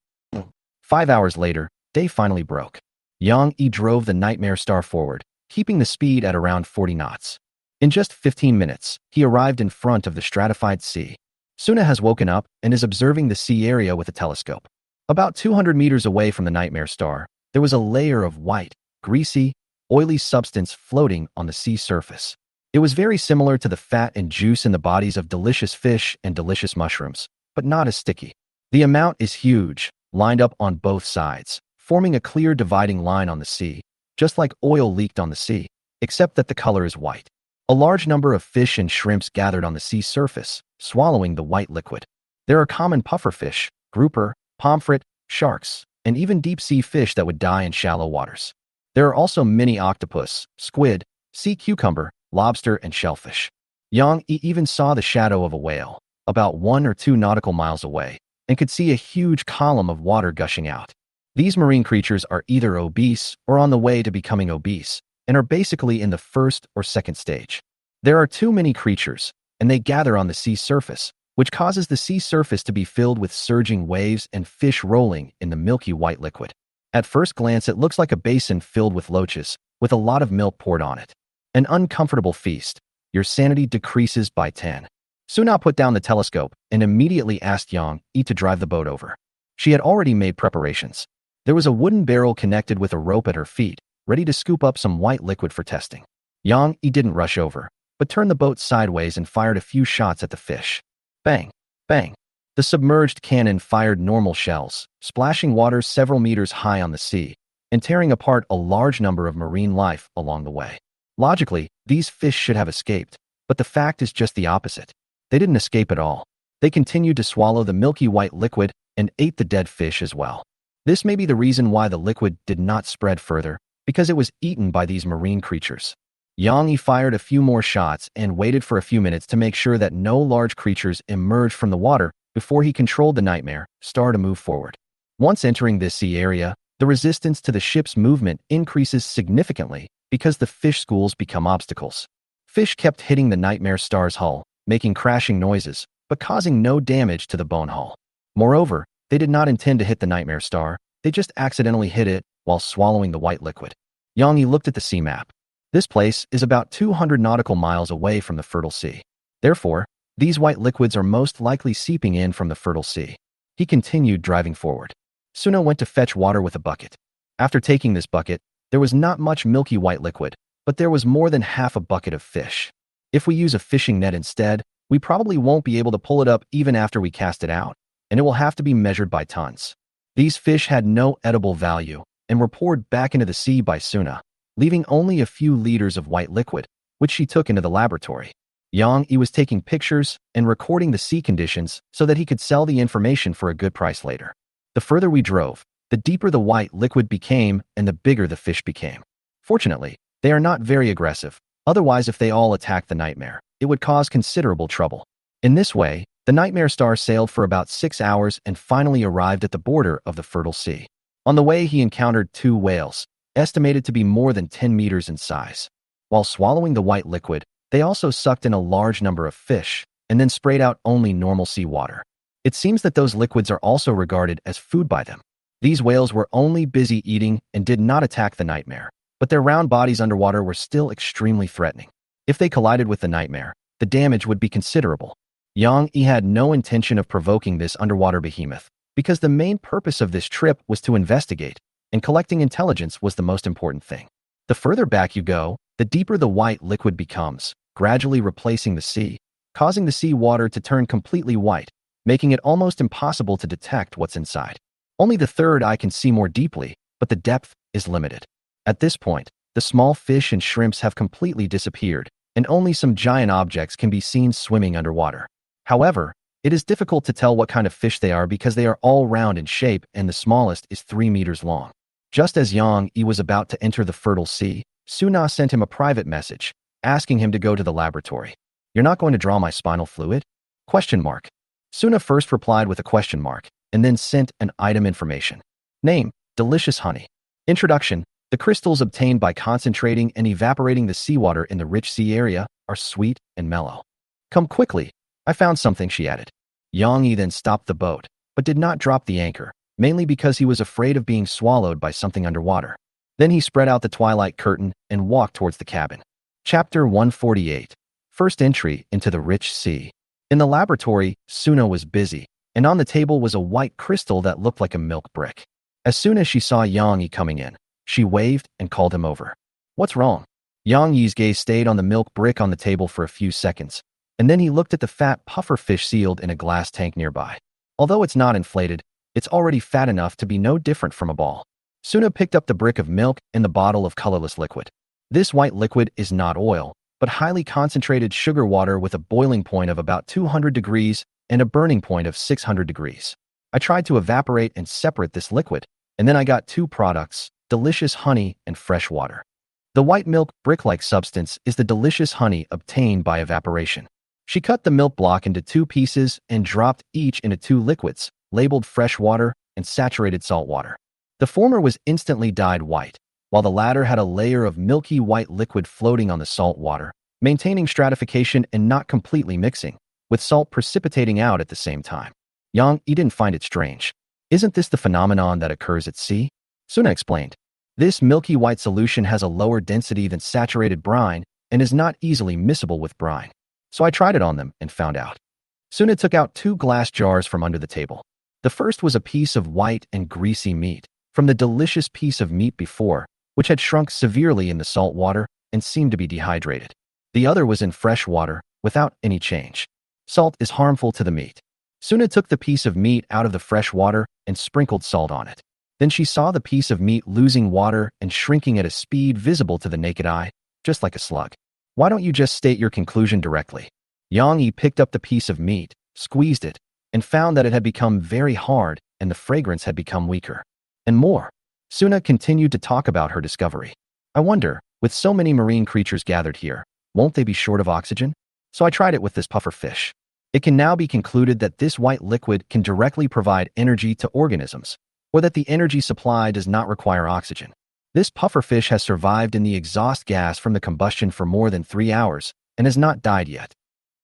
A: 5 hours later, day finally broke. Yang Yi drove the Nightmare Star forward, keeping the speed at around 40 knots. In just 15 minutes, he arrived in front of the stratified sea. Suna has woken up and is observing the sea area with a telescope. About 200 meters away from the Nightmare Star, there was a layer of white, greasy, oily substance floating on the sea surface. It was very similar to the fat and juice in the bodies of delicious fish and delicious mushrooms, but not as sticky. The amount is huge, lined up on both sides, forming a clear dividing line on the sea, just like oil leaked on the sea, except that the color is white. A large number of fish and shrimps gathered on the sea surface, swallowing the white liquid. There are common pufferfish, grouper, pomfret, sharks, and even deep-sea fish that would die in shallow waters. There are also mini octopus, squid, sea cucumber, lobster, and shellfish. Yang Yi even saw the shadow of a whale, about 1 or 2 nautical miles away, and could see a huge column of water gushing out. These marine creatures are either obese or on the way to becoming obese, and are basically in the first or second stage. There are too many creatures, and they gather on the sea surface, which causes the sea surface to be filled with surging waves and fish rolling in the milky white liquid. At first glance, it looks like a basin filled with loaches, with a lot of milk poured on it. An uncomfortable feast. Your sanity decreases by 10. Suna put down the telescope and immediately asked Yang Yi to drive the boat over. She had already made preparations. There was a wooden barrel connected with a rope at her feet, ready to scoop up some white liquid for testing. Yang Yi didn't rush over, but turned the boat sideways and fired a few shots at the fish. Bang! Bang! The submerged cannon fired normal shells, splashing water several meters high on the sea, and tearing apart a large number of marine life along the way. Logically, these fish should have escaped, but the fact is just the opposite. They didn't escape at all. They continued to swallow the milky white liquid and ate the dead fish as well. This may be the reason why the liquid did not spread further, because it was eaten by these marine creatures. Yang Yi fired a few more shots and waited for a few minutes to make sure that no large creatures emerged from the water before he controlled the nightmare star to move forward. Once entering this sea area, the resistance to the ship's movement increases significantly because the fish schools become obstacles. Fish kept hitting the nightmare star's hull, making crashing noises, but causing no damage to the bone hull. Moreover, they did not intend to hit the nightmare star, they just accidentally hit it while swallowing the white liquid. Yang Yi looked at the sea map. This place is about 200 nautical miles away from the fertile sea. Therefore, these white liquids are most likely seeping in from the fertile sea. He continued driving forward. Suna went to fetch water with a bucket. After taking this bucket, there was not much milky white liquid, but there was more than half a bucket of fish. If we use a fishing net instead, we probably won't be able to pull it up even after we cast it out, and it will have to be measured by tons. These fish had no edible value and were poured back into the sea by Suna, leaving only a few liters of white liquid, which she took into the laboratory. Yang Yi was taking pictures and recording the sea conditions so that he could sell the information for a good price later. The further we drove, the deeper the white liquid became and the bigger the fish became. Fortunately, they are not very aggressive. Otherwise, if they all attacked the nightmare, it would cause considerable trouble. In this way, the nightmare star sailed for about 6 hours and finally arrived at the border of the fertile sea. On the way, he encountered 2 whales, estimated to be more than 10 meters in size. While swallowing the white liquid, they also sucked in a large number of fish and then sprayed out only normal seawater. It seems that those liquids are also regarded as food by them. These whales were only busy eating and did not attack the nightmare, but their round bodies underwater were still extremely threatening. If they collided with the nightmare, the damage would be considerable. Yang Yi had no intention of provoking this underwater behemoth, because the main purpose of this trip was to investigate, and collecting intelligence was the most important thing. The further back you go, the deeper the white liquid becomes, gradually replacing the sea, causing the sea water to turn completely white, making it almost impossible to detect what's inside. Only the third eye can see more deeply, but the depth is limited. At this point, the small fish and shrimps have completely disappeared, and only some giant objects can be seen swimming underwater. However, it is difficult to tell what kind of fish they are because they are all round in shape and the smallest is 3 meters long. Just as Yang Yi was about to enter the fertile sea, Suna sent him a private message, asking him to go to the laboratory. "You're not going to draw my spinal fluid?" Question mark. Suna first replied with a question mark, and then sent an item information. Name, delicious honey. Introduction, the crystals obtained by concentrating and evaporating the seawater in the rich sea area are sweet and mellow. Come quickly, I found something, she added. Yang Yi then stopped the boat, but did not drop the anchor, mainly because he was afraid of being swallowed by something underwater. Then he spread out the twilight curtain and walked towards the cabin. Chapter 148. First entry into the rich sea. In the laboratory, Suna was busy, and on the table was a white crystal that looked like a milk brick. As soon as she saw Yang Yi coming in, she waved and called him over. What's wrong? Yang Yi's gaze stayed on the milk brick on the table for a few seconds, and then he looked at the fat puffer fish sealed in a glass tank nearby. Although it's not inflated, it's already fat enough to be no different from a ball. Suna picked up the brick of milk and the bottle of colorless liquid. This white liquid is not oil, but highly concentrated sugar water with a boiling point of about 200 degrees and a burning point of 600 degrees. I tried to evaporate and separate this liquid, and then I got two products, delicious honey and fresh water. The white milk brick-like substance is the delicious honey obtained by evaporation. She cut the milk block into two pieces and dropped each into two liquids, labeled fresh water and saturated salt water. The former was instantly dyed white, while the latter had a layer of milky white liquid floating on the salt water, maintaining stratification and not completely mixing, with salt precipitating out at the same time. Yang Yi didn't find it strange. Isn't this the phenomenon that occurs at sea? Suna explained. This milky white solution has a lower density than saturated brine and is not easily miscible with brine. So I tried it on them and found out. Suna took out two glass jars from under the table. The first was a piece of white and greasy meat, from the delicious piece of meat before, which had shrunk severely in the salt water and seemed to be dehydrated. The other was in fresh water, without any change. Salt is harmful to the meat. Suna took the piece of meat out of the fresh water and sprinkled salt on it. Then she saw the piece of meat losing water and shrinking at a speed visible to the naked eye, just like a slug. Why don't you just state your conclusion directly? Yang Yi picked up the piece of meat, squeezed it, and found that it had become very hard and the fragrance had become weaker. And more. Suna continued to talk about her discovery. I wonder, with so many marine creatures gathered here, won't they be short of oxygen? So I tried it with this puffer fish. It can now be concluded that this white liquid can directly provide energy to organisms, or that the energy supply does not require oxygen. This pufferfish has survived in the exhaust gas from the combustion for more than 3 hours and has not died yet.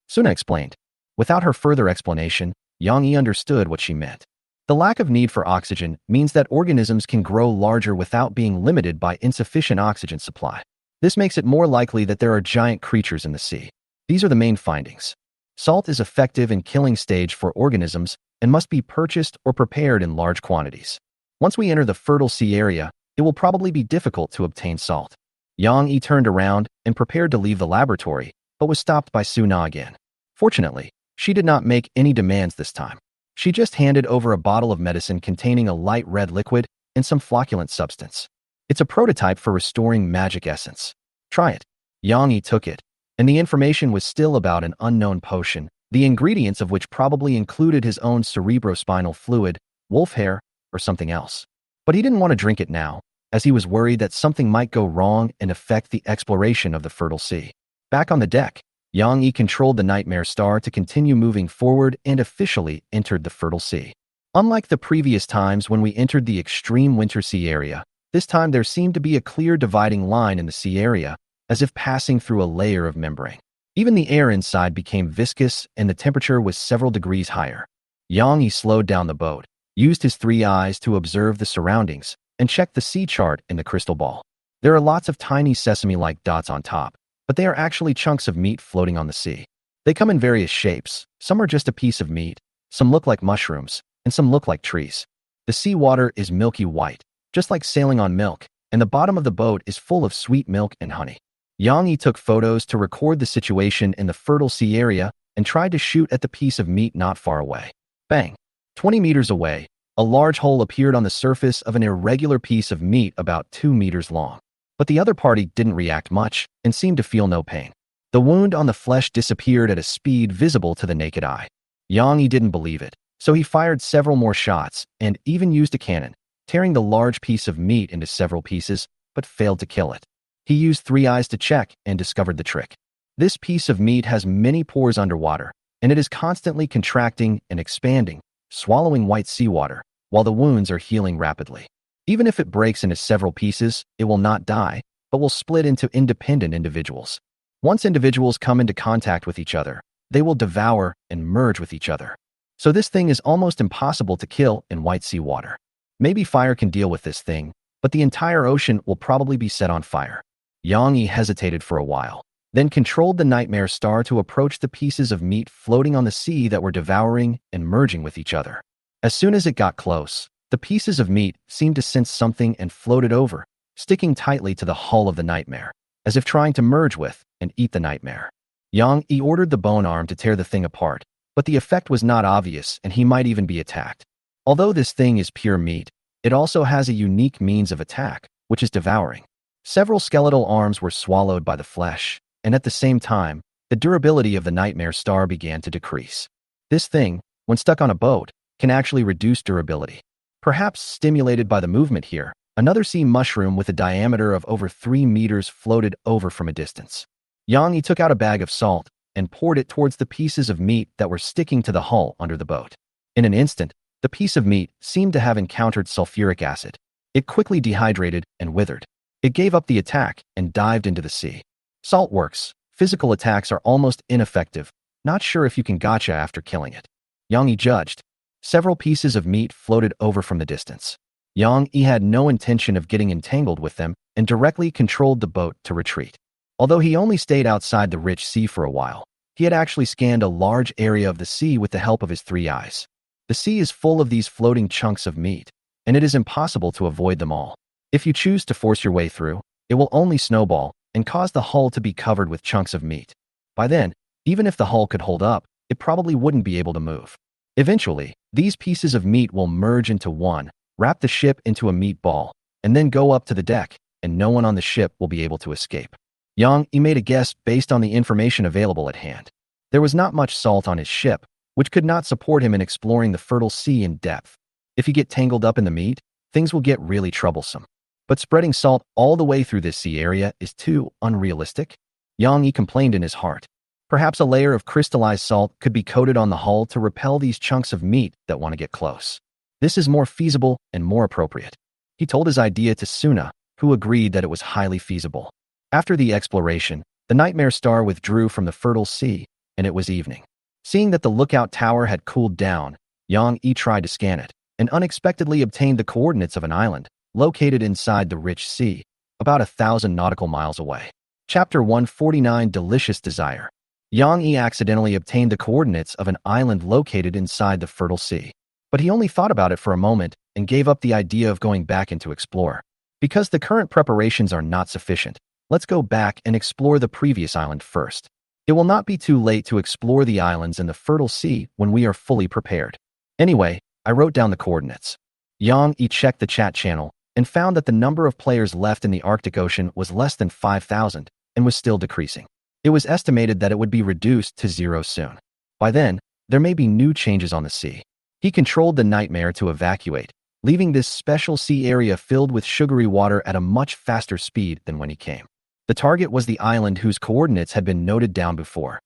A: Suna explained. Without her further explanation, Yang Yi understood what she meant. The lack of need for oxygen means that organisms can grow larger without being limited by insufficient oxygen supply. This makes it more likely that there are giant creatures in the sea. These are the main findings. Salt is effective in killing stage for organisms and must be purchased or prepared in large quantities. Once we enter the fertile sea area, it will probably be difficult to obtain salt. Yang Yi turned around and prepared to leave the laboratory, but was stopped by Suna again. Fortunately, she did not make any demands this time. She just handed over a bottle of medicine containing a light red liquid and some flocculent substance. It's a prototype for restoring magic essence. Try it. Yang Yi took it, and the information was still about an unknown potion, the ingredients of which probably included his own cerebrospinal fluid, wolf hair, or something else. But he didn't want to drink it now, as he was worried that something might go wrong and affect the exploration of the fertile sea. Back on the deck, Yang Yi controlled the Nightmare Star to continue moving forward and officially entered the fertile sea. Unlike the previous times when we entered the extreme winter sea area, this time there seemed to be a clear dividing line in the sea area, as if passing through a layer of membrane. Even the air inside became viscous and the temperature was several degrees higher. Yang Yi slowed down the boat, used his 3 eyes to observe the surroundings, and checked the sea chart in the crystal ball. There are lots of tiny sesame-like dots on top, but they are actually chunks of meat floating on the sea. They come in various shapes. Some are just a piece of meat, some look like mushrooms, and some look like trees. The sea water is milky white, just like sailing on milk, and the bottom of the boat is full of sweet milk and honey. Yang Yi took photos to record the situation in the fertile sea area and tried to shoot at the piece of meat not far away. Bang! 20 meters away, a large hole appeared on the surface of an irregular piece of meat about 2 meters long. But the other party didn't react much and seemed to feel no pain. The wound on the flesh disappeared at a speed visible to the naked eye. Yang Yi didn't believe it, so he fired several more shots and even used a cannon, tearing the large piece of meat into several pieces, but failed to kill it. He used 3 eyes to check and discovered the trick. This piece of meat has many pores underwater, and it is constantly contracting and expanding, swallowing white seawater, while the wounds are healing rapidly. Even if it breaks into several pieces, it will not die, but will split into independent individuals. Once individuals come into contact with each other, they will devour and merge with each other. So this thing is almost impossible to kill in white seawater. Maybe fire can deal with this thing, but the entire ocean will probably be set on fire. Yang Yi hesitated for a while, then controlled the Nightmare Star to approach the pieces of meat floating on the sea that were devouring and merging with each other. As soon as it got close, the pieces of meat seemed to sense something and floated over, sticking tightly to the hull of the nightmare, as if trying to merge with and eat the nightmare. Yang Yi ordered the bone arm to tear the thing apart, but the effect was not obvious and he might even be attacked. Although this thing is pure meat, it also has a unique means of attack, which is devouring. Several skeletal arms were swallowed by the flesh, and at the same time, the durability of the nightmare star began to decrease. This thing, when stuck on a boat, can actually reduce durability. Perhaps stimulated by the movement here, another sea mushroom with a diameter of over 3 meters floated over from a distance. Yang Yi took out a bag of salt and poured it towards the pieces of meat that were sticking to the hull under the boat. In an instant, the piece of meat seemed to have encountered sulfuric acid. It quickly dehydrated and withered. It gave up the attack and dived into the sea. Salt works. Physical attacks are almost ineffective. Not sure if you can gotcha after killing it. Yang Yi judged. Several pieces of meat floated over from the distance. Yang Yi had no intention of getting entangled with them and directly controlled the boat to retreat. Although he only stayed outside the rich sea for a while, he had actually scanned a large area of the sea with the help of his 3 eyes. The sea is full of these floating chunks of meat, and it is impossible to avoid them all. If you choose to force your way through, it will only snowball and cause the hull to be covered with chunks of meat. By then, even if the hull could hold up, it probably wouldn't be able to move. Eventually, these pieces of meat will merge into one, wrap the ship into a meatball, and then go up to the deck, and no one on the ship will be able to escape. Yang Yi made a guess based on the information available at hand. There was not much salt on his ship, which could not support him in exploring the fertile sea in depth. If you get tangled up in the meat, things will get really troublesome. But spreading salt all the way through this sea area is too unrealistic. Yang Yi complained in his heart. Perhaps a layer of crystallized salt could be coated on the hull to repel these chunks of meat that want to get close. This is more feasible and more appropriate. He told his idea to Suna, who agreed that it was highly feasible. After the exploration, the nightmare star withdrew from the fertile sea, and it was evening. Seeing that the lookout tower had cooled down, Yang Yi tried to scan it, and unexpectedly obtained the coordinates of an island, located inside the rich sea, about 1,000 nautical miles away. Chapter 149 Delicious Desire. Yang Yi accidentally obtained the coordinates of an island located inside the fertile sea. But he only thought about it for a moment and gave up the idea of going back in to explore. Because the current preparations are not sufficient, let's go back and explore the previous island first. It will not be too late to explore the islands in the fertile sea when we are fully prepared. Anyway, I wrote down the coordinates. Yang Yi checked the chat channel and found that the number of players left in the Arctic Ocean was less than 5,000 and was still decreasing. It was estimated that it would be reduced to 0 soon. By then, there may be new changes on the sea. He controlled the nightmare to evacuate, leaving this special sea area filled with sugary water at a much faster speed than when he came. The target was the island whose coordinates had been noted down before.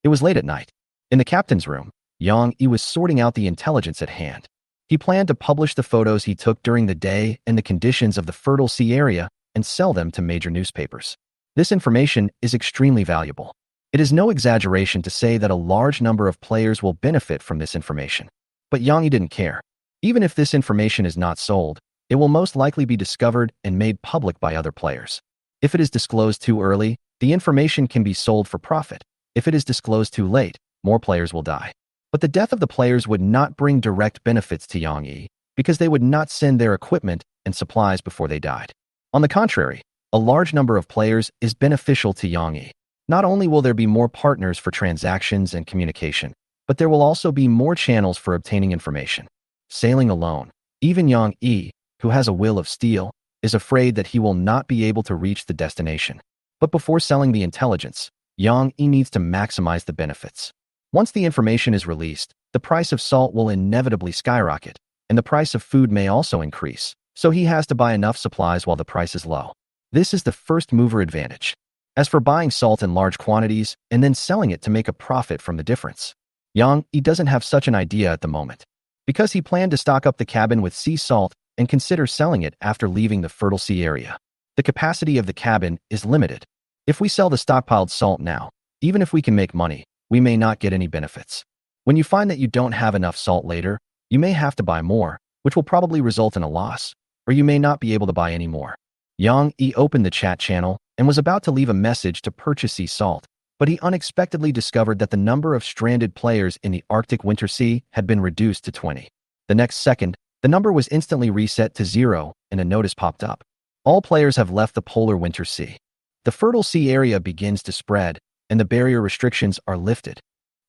A: It was late at night. In the captain's room, Yang Yi was sorting out the intelligence at hand. He planned to publish the photos he took during the day and the conditions of the fertile sea area and sell them to major newspapers. This information is extremely valuable. It is no exaggeration to say that a large number of players will benefit from this information. But Yang Yi didn't care. Even if this information is not sold, it will most likely be discovered and made public by other players. If it is disclosed too early, the information can be sold for profit. If it is disclosed too late, more players will die. But the death of the players would not bring direct benefits to Yang Yi, because they would not send their equipment and supplies before they died. On the contrary, a large number of players is beneficial to Yang Yi. Not only will there be more partners for transactions and communication, but there will also be more channels for obtaining information. Sailing alone, even Yang Yi, who has a will of steel, is afraid that he will not be able to reach the destination. But before selling the intelligence, Yang Yi needs to maximize the benefits. Once the information is released, the price of salt will inevitably skyrocket, and the price of food may also increase, so he has to buy enough supplies while the price is low. This is the first mover advantage. As for buying salt in large quantities and then selling it to make a profit from the difference, Yang Yi doesn't have such an idea at the moment. Because he planned to stock up the cabin with sea salt and consider selling it after leaving the fertile sea area. The capacity of the cabin is limited. If we sell the stockpiled salt now, even if we can make money, we may not get any benefits. When you find that you don't have enough salt later, you may have to buy more, which will probably result in a loss, or you may not be able to buy any more. Yang Yi opened the chat channel and was about to leave a message to purchase sea salt, but he unexpectedly discovered that the number of stranded players in the Arctic Winter Sea had been reduced to 20. The next second, the number was instantly reset to 0 and a notice popped up. All players have left the polar winter sea. The fertile sea area begins to spread, and the barrier restrictions are lifted.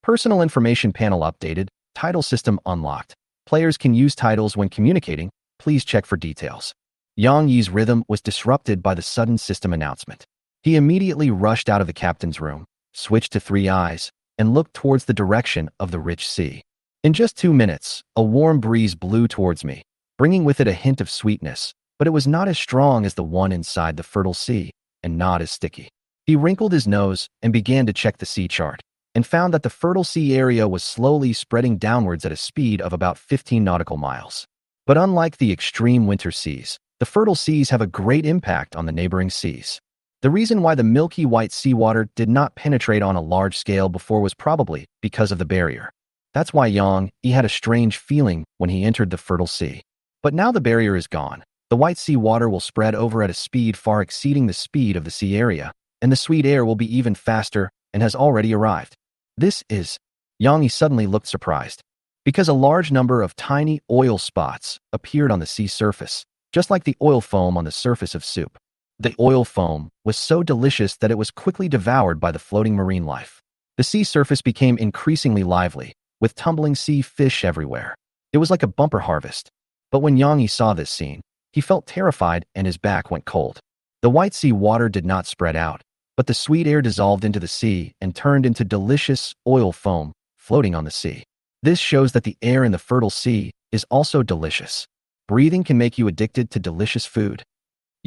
A: Personal information panel updated, title system unlocked. Players can use titles when communicating. Please check for details. Yang Yi's rhythm was disrupted by the sudden system announcement. He immediately rushed out of the captain's room, switched to 3 eyes, and looked towards the direction of the rich sea. In just 2 minutes, a warm breeze blew towards me, bringing with it a hint of sweetness, but it was not as strong as the one inside the fertile sea, and not as sticky. He wrinkled his nose and began to check the sea chart, and found that the fertile sea area was slowly spreading downwards at a speed of about 15 nautical miles. But unlike the extreme winter seas, the fertile seas have a great impact on the neighboring seas. The reason why the milky white seawater did not penetrate on a large scale before was probably because of the barrier. That's why he had a strange feeling when he entered the fertile sea. But now the barrier is gone. The white sea water will spread over at a speed far exceeding the speed of the sea area, and the sweet air will be even faster and has already arrived. This is... Yang suddenly looked surprised, because a large number of tiny oil spots appeared on the sea surface, just like the oil foam on the surface of soup. The oil foam was so delicious that it was quickly devoured by the floating marine life. The sea surface became increasingly lively, with tumbling sea fish everywhere. It was like a bumper harvest. But when Yang saw this scene, he felt terrified and his back went cold. The white sea water did not spread out, but the sweet air dissolved into the sea and turned into delicious oil foam floating on the sea. This shows that the air in the fertile sea is also delicious. Breathing can make you addicted to delicious food.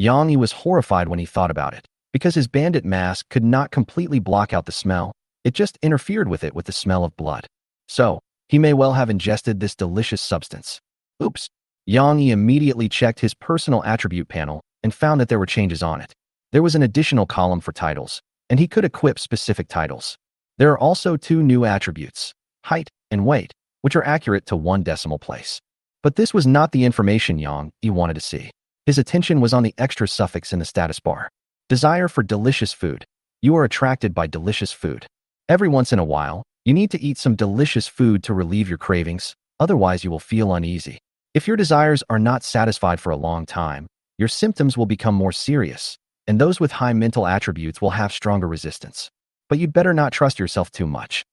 A: Yang was horrified when he thought about it, because his bandit mask could not completely block out the smell. It just interfered with the smell of blood. So, he may well have ingested this delicious substance. Oops. Yang immediately checked his personal attribute panel and found that there were changes on it. There was an additional column for titles, and he could equip specific titles. There are also 2 new attributes, height and weight, which are accurate to 1 decimal place. But this was not the information Yang wanted to see. His attention was on the extra suffix in the status bar. Desire for delicious food. You are attracted by delicious food. Every once in a while, you need to eat some delicious food to relieve your cravings, otherwise you will feel uneasy. If your desires are not satisfied for a long time, your symptoms will become more serious, and those with high mental attributes will have stronger resistance. But you'd better not trust yourself too much.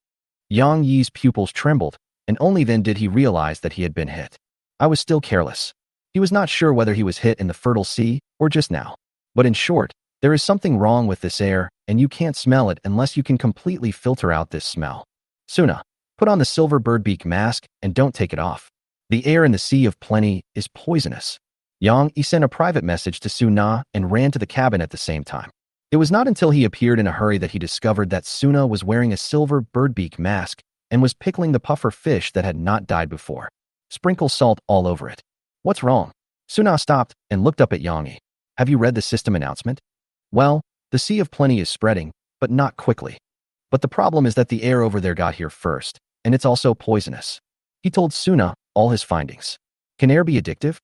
A: Yang pupils trembled, and only then did he realize that he had been hit. I was still careless. He was not sure whether he was hit in the fertile sea or just now. But in short, there is something wrong with this air, and you can't smell it unless you can completely filter out this smell. Suna, put on the silver birdbeak mask and don't take it off. The air in the Sea of Plenty is poisonous. Yang sent a private message to Suna and ran to the cabin at the same time. It was not until he appeared in a hurry that he discovered that Suna was wearing a silver birdbeak mask and was pickling the puffer fish that had not died before. Sprinkle salt all over it. What's wrong? Suna stopped and looked up at Yang. Have you read the system announcement? Well, the Sea of Plenty is spreading, but not quickly. But the problem is that the air over there got here first, and it's also poisonous. He told Suna all his findings. Can air be addictive?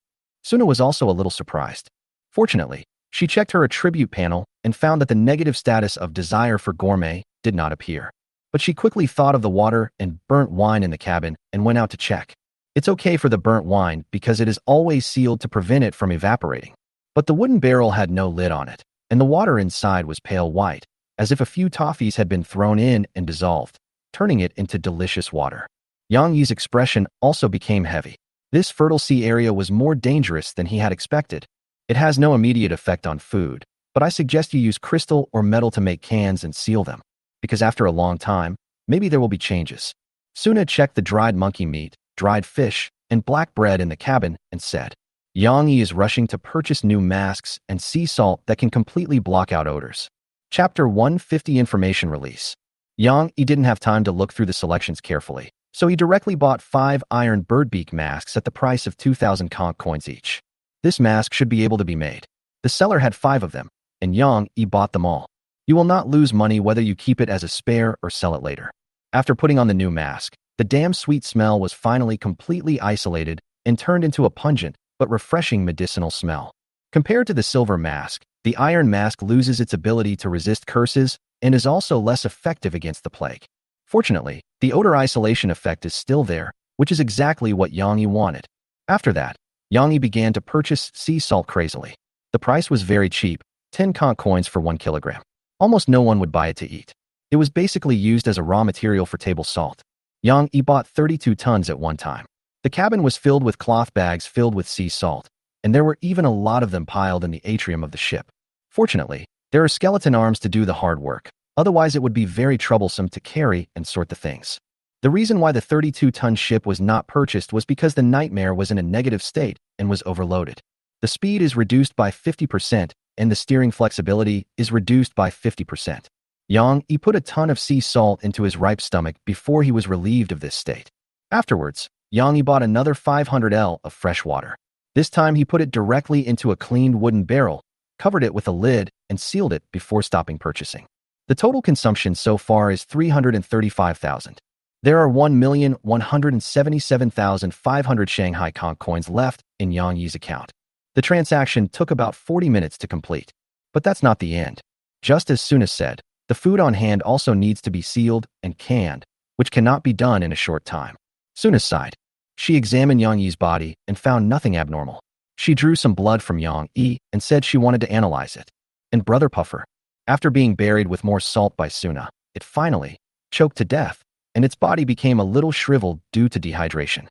A: Suna was also a little surprised. Fortunately, she checked her attribute panel and found that the negative status of desire for gourmet did not appear. But she quickly thought of the water and burnt wine in the cabin and went out to check. It's okay for the burnt wine because it is always sealed to prevent it from evaporating. But the wooden barrel had no lid on it, and the water inside was pale white, as if a few toffees had been thrown in and dissolved, turning it into delicious water. Yang expression also became heavy. This fertile sea area was more dangerous than he had expected. It has no immediate effect on food, but I suggest you use crystal or metal to make cans and seal them, because after a long time, maybe there will be changes. Suna checked the dried monkey meat, dried fish, and black bread in the cabin and said, Yang is rushing to purchase new masks and sea salt that can completely block out odors. Chapter 150 Information Release. Yang didn't have time to look through the selections carefully, so he directly bought 5 iron birdbeak masks at the price of 2,000 conch coins each. This mask should be able to be made. The seller had 5 of them, and Yang bought them all. You will not lose money whether you keep it as a spare or sell it later. After putting on the new mask, the damn sweet smell was finally completely isolated and turned into a pungent but refreshing medicinal smell. Compared to the silver mask, the iron mask loses its ability to resist curses and is also less effective against the plague. Fortunately, the odor isolation effect is still there, which is exactly what Yang wanted. After that, Yang began to purchase sea salt crazily. The price was very cheap, 10 conch coins for 1 kilogram. Almost no one would buy it to eat. It was basically used as a raw material for table salt. Yang bought 32 tons at one time. The cabin was filled with cloth bags filled with sea salt, and there were even a lot of them piled in the atrium of the ship. Fortunately, There are skeleton arms to do the hard work. Otherwise, it would be very troublesome to carry and sort the things. The reason why the 32-ton ship was not purchased was because the Nightmare was in a negative state and was overloaded. The speed is reduced by 50%, and the steering flexibility is reduced by 50%. Yang Yi put a ton of sea salt into his ripe stomach before he was relieved of this state. Afterwards, Yang Yi bought another 500 L of fresh water. This time he put it directly into a cleaned wooden barrel, covered it with a lid, and sealed it before stopping purchasing. The total consumption so far is 335,000. There are 1,177,500 Shanghai Kong coins left in Yang Yi's account. The transaction took about 40 minutes to complete. But that's not the end. Just as Suna said, the food on hand also needs to be sealed and canned, which cannot be done in a short time. Suna sighed. She examined Yang Yi's body and found nothing abnormal. She drew some blood from Yang Yi and said she wanted to analyze it. And Brother Puffer, after being buried with more salt by Suna, it finally choked to death, and its body became a little shriveled due to dehydration.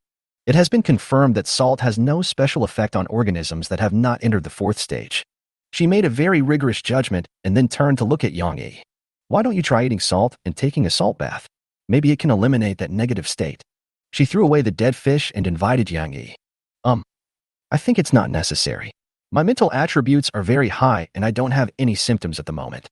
A: It has been confirmed that salt has no special effect on organisms that have not entered the fourth stage. She made a very rigorous judgment and then turned to look at Yang Yi. Why don't you try eating salt and taking a salt bath? Maybe it can eliminate that negative state. She threw away the dead fish and invited Yang Yi. I think it's not necessary. My mental attributes are very high and I don't have any symptoms at the moment.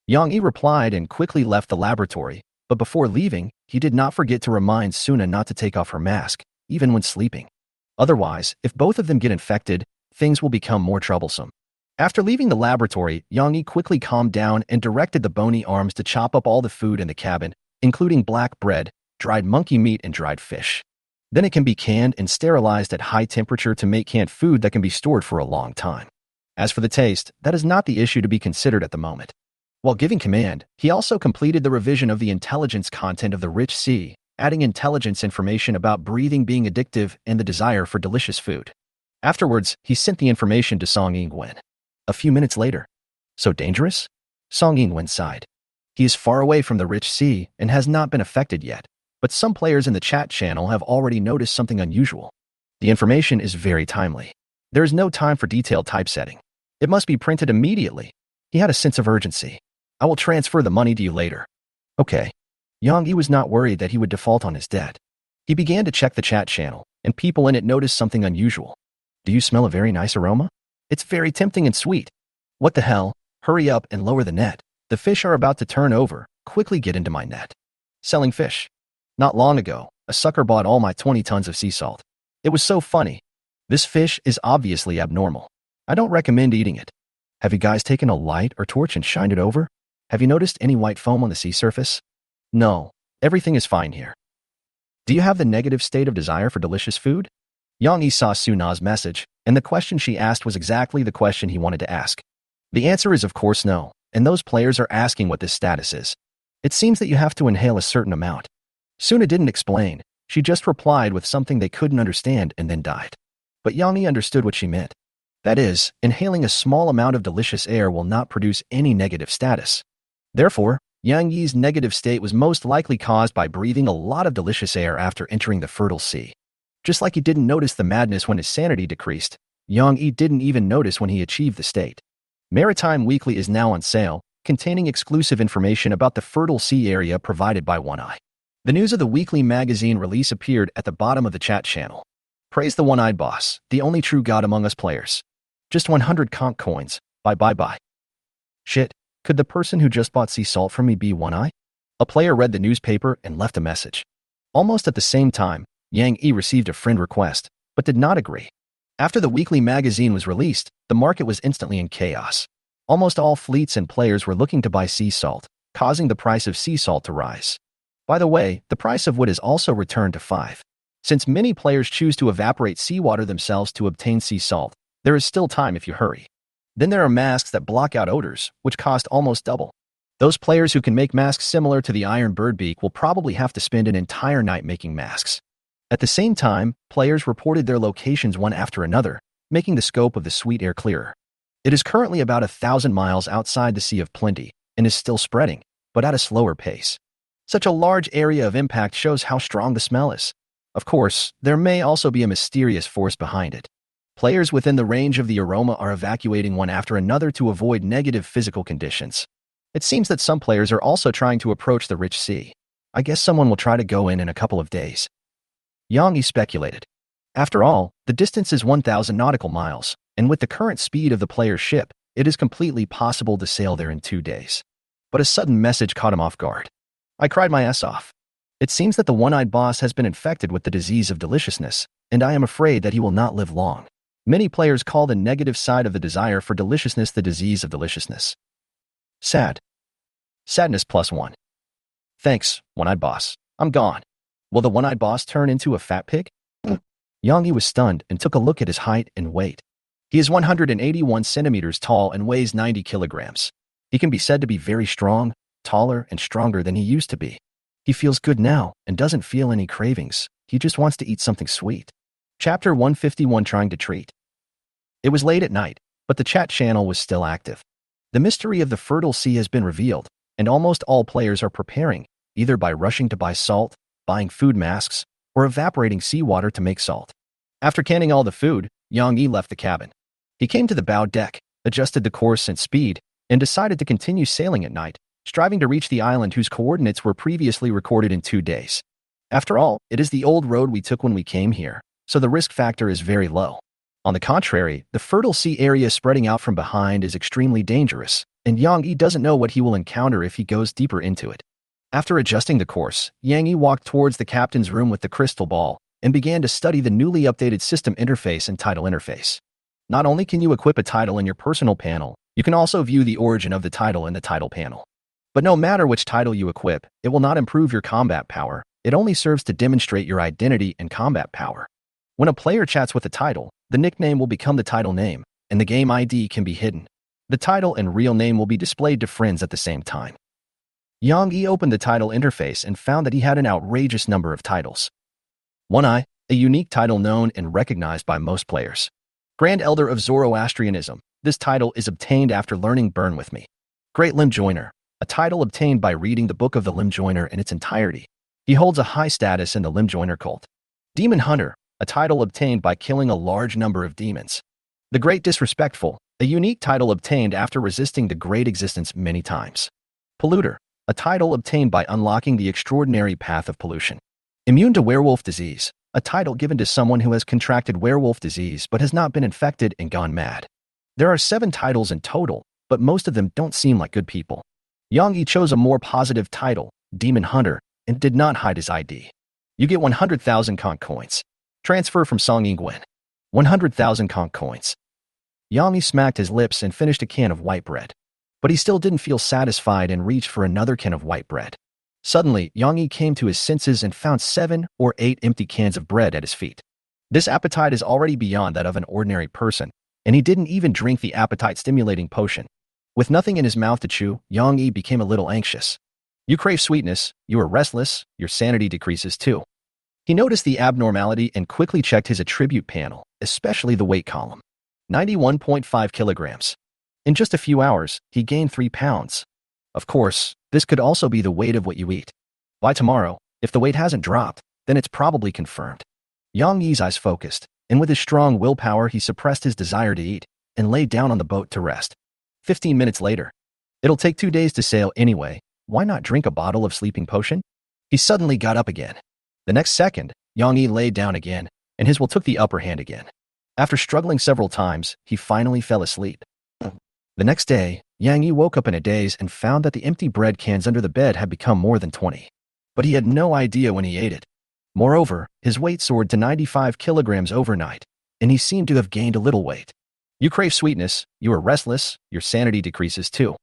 A: Yang Yi replied and quickly left the laboratory, but before leaving, he did not forget to remind Suna not to take off her mask, even when sleeping. Otherwise, if both of them get infected, things will become more troublesome. After leaving the laboratory, Yang Yi quickly calmed down and directed the bony arms to chop up all the food in the cabin, including black bread, dried monkey meat, and dried fish. Then it can be canned and sterilized at high temperature to make canned food that can be stored for a long time. As for the taste, that is not the issue to be considered at the moment. While giving command, he also completed the revision of the intelligence content of the rich sea, adding intelligence information about breathing being addictive and the desire for delicious food. Afterwards, he sent the information to Song Yingwen. A few minutes later. So dangerous? Song Yingwen sighed. He is far away from the rich sea and has not been affected yet, but some players in the chat channel have already noticed something unusual. The information is very timely. There is no time for detailed typesetting. It must be printed immediately. He had a sense of urgency. I will transfer the money to you later. Okay. Yang Yi was not worried that he would default on his debt. He began to check the chat channel, and people in it noticed something unusual. Do you smell a very nice aroma? It's very tempting and sweet. What the hell? Hurry up and lower the net. The fish are about to turn over. Quickly get into my net. Selling fish. Not long ago, a sucker bought all my 20 tons of sea salt. It was so funny. This fish is obviously abnormal. I don't recommend eating it. Have you guys taken a light or torch and shined it over? Have you noticed any white foam on the sea surface? No, everything is fine here. Do you have the negative state of desire for delicious food? Yang Yi saw Suna's message, and the question she asked was exactly the question he wanted to ask. The answer is of course no, and those players are asking what this status is. It seems that you have to inhale a certain amount. Suna didn't explain. She just replied with something they couldn't understand and then died. But Yang Yi understood what she meant. That is, inhaling a small amount of delicious air will not produce any negative status. Therefore, Yang Yi's negative state was most likely caused by breathing a lot of delicious air after entering the fertile sea. Just like he didn't notice the madness when his sanity decreased, Yang Yi didn't even notice when he achieved the state. Maritime Weekly is now on sale, containing exclusive information about the fertile sea area provided by One Eye. The news of the weekly magazine release appeared at the bottom of the chat channel. Praise the one-eyed boss, the only true god among us players. Just 100 conch coins. Bye. Shit, could the person who just bought sea salt from me be One Eye? A player read the newspaper and left a message. Almost at the same time, Yang Yi received a friend request, but did not agree. After the weekly magazine was released, the market was instantly in chaos. Almost all fleets and players were looking to buy sea salt, causing the price of sea salt to rise. By the way, the price of wood is also returned to 5. Since many players choose to evaporate seawater themselves to obtain sea salt, there is still time if you hurry. Then there are masks that block out odors, which cost almost double. Those players who can make masks similar to the Iron Bird Beak will probably have to spend an entire night making masks. At the same time, players reported their locations one after another, making the scope of the sweet air clearer. It is currently about 1,000 miles outside the Sea of Plenty, and is still spreading, but at a slower pace. Such a large area of impact shows how strong the smell is. Of course, there may also be a mysterious force behind it. Players within the range of the aroma are evacuating one after another to avoid negative physical conditions. It seems that some players are also trying to approach the rich sea. I guess someone will try to go in a couple of days. Yang Yi speculated. After all, the distance is 1,000 nautical miles, and with the current speed of the player's ship, it is completely possible to sail there in 2 days. But a sudden message caught him off guard. I cried my ass off. It seems that the one-eyed boss has been infected with the disease of deliciousness, and I am afraid that he will not live long. Many players call the negative side of the desire for deliciousness the disease of deliciousness. Sad. Sadness +1. Thanks, one-eyed boss. I'm gone. Will the one-eyed boss turn into a fat pig? Yang Yi was stunned and took a look at his height and weight. He is 181 centimeters tall and weighs 90 kilograms. He can be said to be very strong, taller, and stronger than he used to be. He feels good now and doesn't feel any cravings. He just wants to eat something sweet. Chapter 151 Trying to Treat. It was late at night, but the chat channel was still active. The mystery of the fertile sea has been revealed, and almost all players are preparing, either by rushing to buy salt, buying food masks, or evaporating seawater to make salt. After canning all the food, Yang Yi left the cabin. He came to the bow deck, adjusted the course and speed, and decided to continue sailing at night, striving to reach the island whose coordinates were previously recorded in 2 days. After all, it is the old road we took when we came here, so the risk factor is very low. On the contrary, the fertile sea area spreading out from behind is extremely dangerous, and Yang Yi doesn't know what he will encounter if he goes deeper into it. After adjusting the course, Yang Yi walked towards the captain's room with the crystal ball and began to study the newly updated system interface and title interface. Not only can you equip a title in your personal panel, you can also view the origin of the title in the title panel. But no matter which title you equip, it will not improve your combat power. It only serves to demonstrate your identity and combat power. When a player chats with a title, the nickname will become the title name, and the game ID can be hidden. The title and real name will be displayed to friends at the same time. Yang Yi opened the title interface and found that he had an outrageous number of titles. One Eye, a unique title known and recognized by most players. Grand Elder of Zoroastrianism, this title is obtained after learning Burn With Me. Great Limb Joiner, a title obtained by reading the Book of the Limb Joiner in its entirety. He holds a high status in the Limb Joiner cult. Demon Hunter, a title obtained by killing a large number of demons. The Great Disrespectful, a unique title obtained after resisting the Great Existence many times. Polluter, a title obtained by unlocking the extraordinary path of pollution. Immune to werewolf disease, a title given to someone who has contracted werewolf disease but has not been infected and gone mad. There are 7 titles in total, but most of them don't seem like good people. Yang Yi chose a more positive title, Demon Hunter, and did not hide his ID. You get 100,000 conch coins. Transfer from Song Yingwen. 100,000 conch coins. Yang Yi smacked his lips and finished a can of white bread. But he still didn't feel satisfied and reached for another can of white bread. Suddenly, Yang Yi came to his senses and found 7 or 8 empty cans of bread at his feet. This appetite is already beyond that of an ordinary person, and he didn't even drink the appetite-stimulating potion. With nothing in his mouth to chew, Yang Yi became a little anxious. You crave sweetness, you are restless, your sanity decreases too. He noticed the abnormality and quickly checked his attribute panel, especially the weight column. 91.5 kilograms. In just a few hours, he gained 3 pounds. Of course, this could also be the weight of what you eat. By tomorrow, if the weight hasn't dropped, then it's probably confirmed. Yang Yi's eyes focused, and with his strong willpower he suppressed his desire to eat, and lay down on the boat to rest. 15 minutes later. It'll take 2 days to sail anyway, why not drink a bottle of sleeping potion? He suddenly got up again. The next second, Yang Yi lay down again, and his will took the upper hand again. After struggling several times, he finally fell asleep. The next day, Yang Yi woke up in a daze and found that the empty bread cans under the bed had become more than 20. But he had no idea when he ate it. Moreover, his weight soared to 95 kilograms overnight, and he seemed to have gained a little weight. You crave sweetness, you are restless, your sanity decreases too.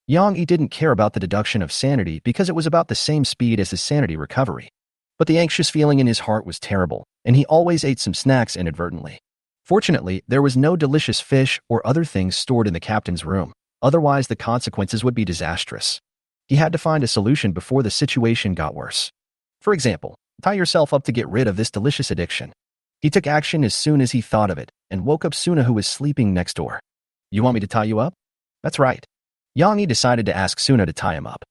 A: Yang Yi didn't care about the deduction of sanity because it was about the same speed as his sanity recovery. But the anxious feeling in his heart was terrible, and he always ate some snacks inadvertently. Fortunately, there was no delicious fish or other things stored in the captain's room, otherwise the consequences would be disastrous. He had to find a solution before the situation got worse. For example, tie yourself up to get rid of this delicious addiction. He took action as soon as he thought of it, and woke up Suna, who was sleeping next door. You want me to tie you up? That's right. Yang Yi decided to ask Suna to tie him up.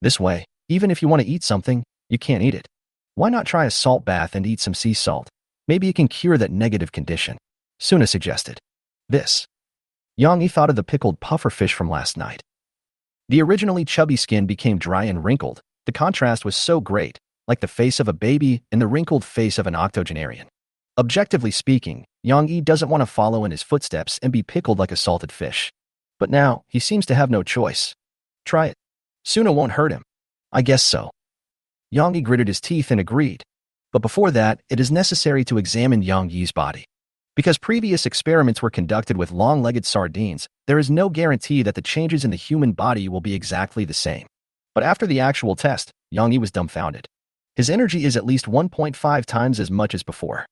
A: This way, even if you want to eat something, you can't eat it. Why not try a salt bath and eat some sea salt? Maybe it can cure that negative condition. Suna suggested. This. Yang Yi thought of the pickled puffer fish from last night. The originally chubby skin became dry and wrinkled. The contrast was so great, like the face of a baby and the wrinkled face of an octogenarian. Objectively speaking, Yang Yi doesn't want to follow in his footsteps and be pickled like a salted fish. But now, he seems to have no choice. Try it. Suna won't hurt him. I guess so. Yang Yi gritted his teeth and agreed. But before that, it is necessary to examine Yang Yi's body. Because previous experiments were conducted with long-legged sardines, there is no guarantee that the changes in the human body will be exactly the same. But after the actual test, Yang Yi was dumbfounded. His energy is at least 1.5 times as much as before.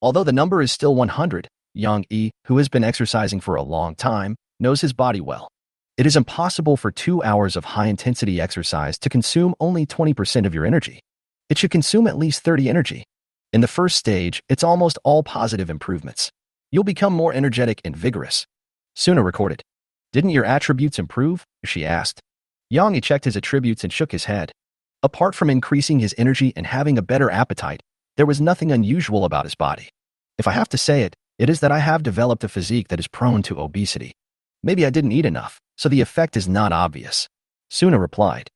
A: Although the number is still 100, Yang Yi, who has been exercising for a long time, knows his body well. It is impossible for 2 hours of high-intensity exercise to consume only 20% of your energy. It should consume at least 30 energy. In the first stage, it's almost all positive improvements. You'll become more energetic and vigorous. Suna recorded. Didn't your attributes improve? She asked. Yang Yi checked his attributes and shook his head. Apart from increasing his energy and having a better appetite, there was nothing unusual about his body. If I have to say it, it is that I have developed a physique that is prone to obesity. Maybe I didn't eat enough, so the effect is not obvious. Suna replied.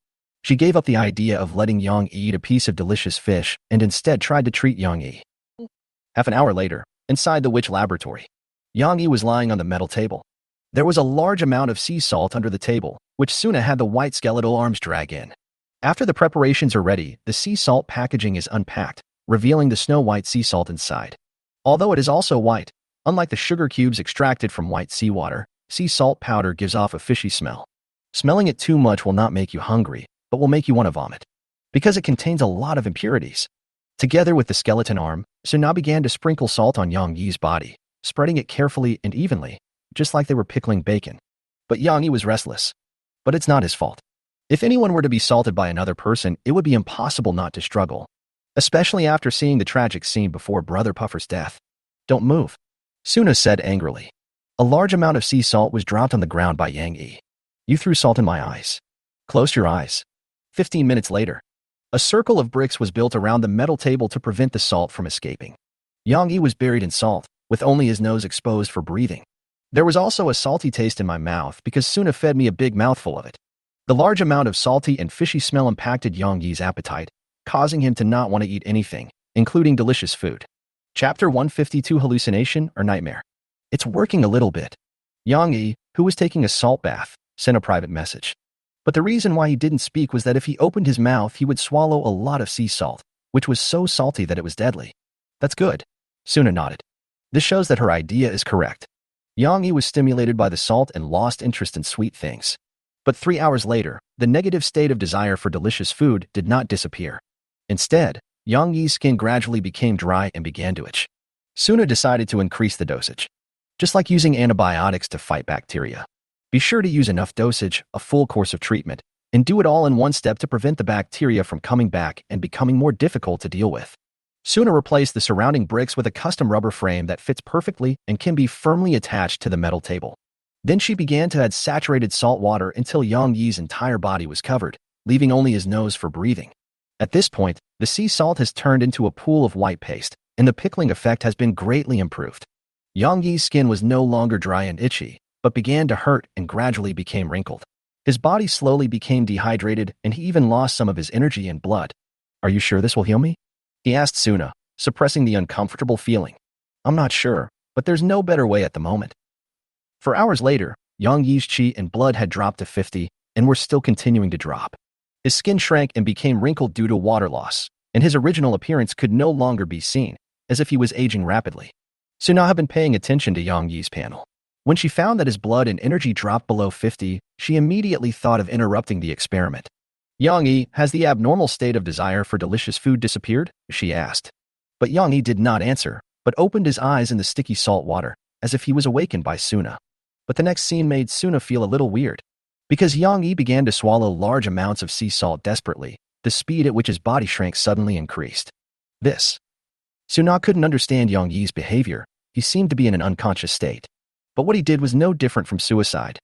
A: She gave up the idea of letting Yang Yi eat a piece of delicious fish and instead tried to treat Yang Yi. Half an hour later, inside the witch laboratory, Yang Yi was lying on the metal table. There was a large amount of sea salt under the table, which Suna had the white skeletal arms drag in. After the preparations are ready, the sea salt packaging is unpacked, revealing the snow-white sea salt inside. Although it is also white, unlike the sugar cubes extracted from white seawater, sea salt powder gives off a fishy smell. Smelling it too much will not make you hungry, but will make you want to vomit, because it contains a lot of impurities. Together with the skeleton arm, Suna began to sprinkle salt on Yang Yi's body, spreading it carefully and evenly, just like they were pickling bacon. But Yang Yi was restless. But it's not his fault. If anyone were to be salted by another person, it would be impossible not to struggle, especially after seeing the tragic scene before Brother Puffer's death. Don't move, Suna said angrily. A large amount of sea salt was dropped on the ground by Yang Yi. You threw salt in my eyes. Close your eyes. 15 minutes later, a circle of bricks was built around the metal table to prevent the salt from escaping. Yang Yi was buried in salt, with only his nose exposed for breathing. There was also a salty taste in my mouth because Suna fed me a big mouthful of it. The large amount of salty and fishy smell impacted Yang Yi's appetite, causing him to not want to eat anything, including delicious food. Chapter 152 Hallucination or Nightmare. It's working a little bit. Yang Yi, who was taking a salt bath, sent a private message. But the reason why he didn't speak was that if he opened his mouth, he would swallow a lot of sea salt, which was so salty that it was deadly. That's good. Suna nodded. This shows that her idea is correct. Yang Yi was stimulated by the salt and lost interest in sweet things. But 3 hours later, the negative state of desire for delicious food did not disappear. Instead, Yang Yi's skin gradually became dry and began to itch. Suna decided to increase the dosage. Just like using antibiotics to fight bacteria. Be sure to use enough dosage, a full course of treatment, and do it all in one step to prevent the bacteria from coming back and becoming more difficult to deal with. Suna replaced the surrounding bricks with a custom rubber frame that fits perfectly and can be firmly attached to the metal table. Then she began to add saturated salt water until Yang Yi's entire body was covered, leaving only his nose for breathing. At this point, the sea salt has turned into a pool of white paste, and the pickling effect has been greatly improved. Yang Yi's skin was no longer dry and itchy, but began to hurt and gradually became wrinkled. His body slowly became dehydrated, and he even lost some of his energy and blood. Are you sure this will heal me? He asked Suna, suppressing the uncomfortable feeling. I'm not sure, but there's no better way at the moment. For hours later, Yang Yi's qi and blood had dropped to 50 and were still continuing to drop. His skin shrank and became wrinkled due to water loss, and his original appearance could no longer be seen, as if he was aging rapidly. Suna had been paying attention to Yang Yi's panel. When she found that his blood and energy dropped below 50, she immediately thought of interrupting the experiment. Yang Yi, has the abnormal state of desire for delicious food disappeared? She asked. But Yang Yi did not answer, but opened his eyes in the sticky salt water, as if he was awakened by Suna. But the next scene made Suna feel a little weird. Because Yang Yi began to swallow large amounts of sea salt desperately, the speed at which his body shrank suddenly increased. Suna couldn't understand Yang Yi's behavior. He seemed to be in an unconscious state. But what he did was no different from suicide.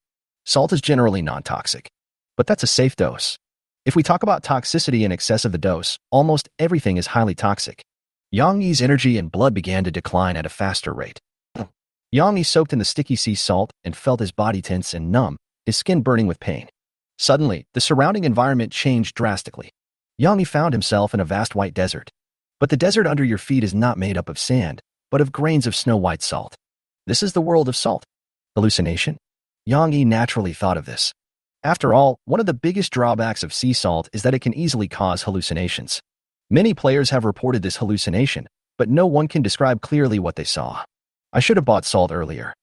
A: Salt is generally non-toxic. But that's a safe dose. If we talk about toxicity in excess of the dose, almost everything is highly toxic. Yang Yi's energy and blood began to decline at a faster rate. Yang Yi soaked in the sticky sea salt and felt his body tense and numb, his skin burning with pain. Suddenly, the surrounding environment changed drastically. Yang Yi found himself in a vast white desert. But the desert under your feet is not made up of sand, but of grains of snow-white salt. This is the world of salt. Hallucination? Yang Yi naturally thought of this. After all, one of the biggest drawbacks of sea salt is that it can easily cause hallucinations. Many players have reported this hallucination, but no one can describe clearly what they saw. I should have bought salt earlier.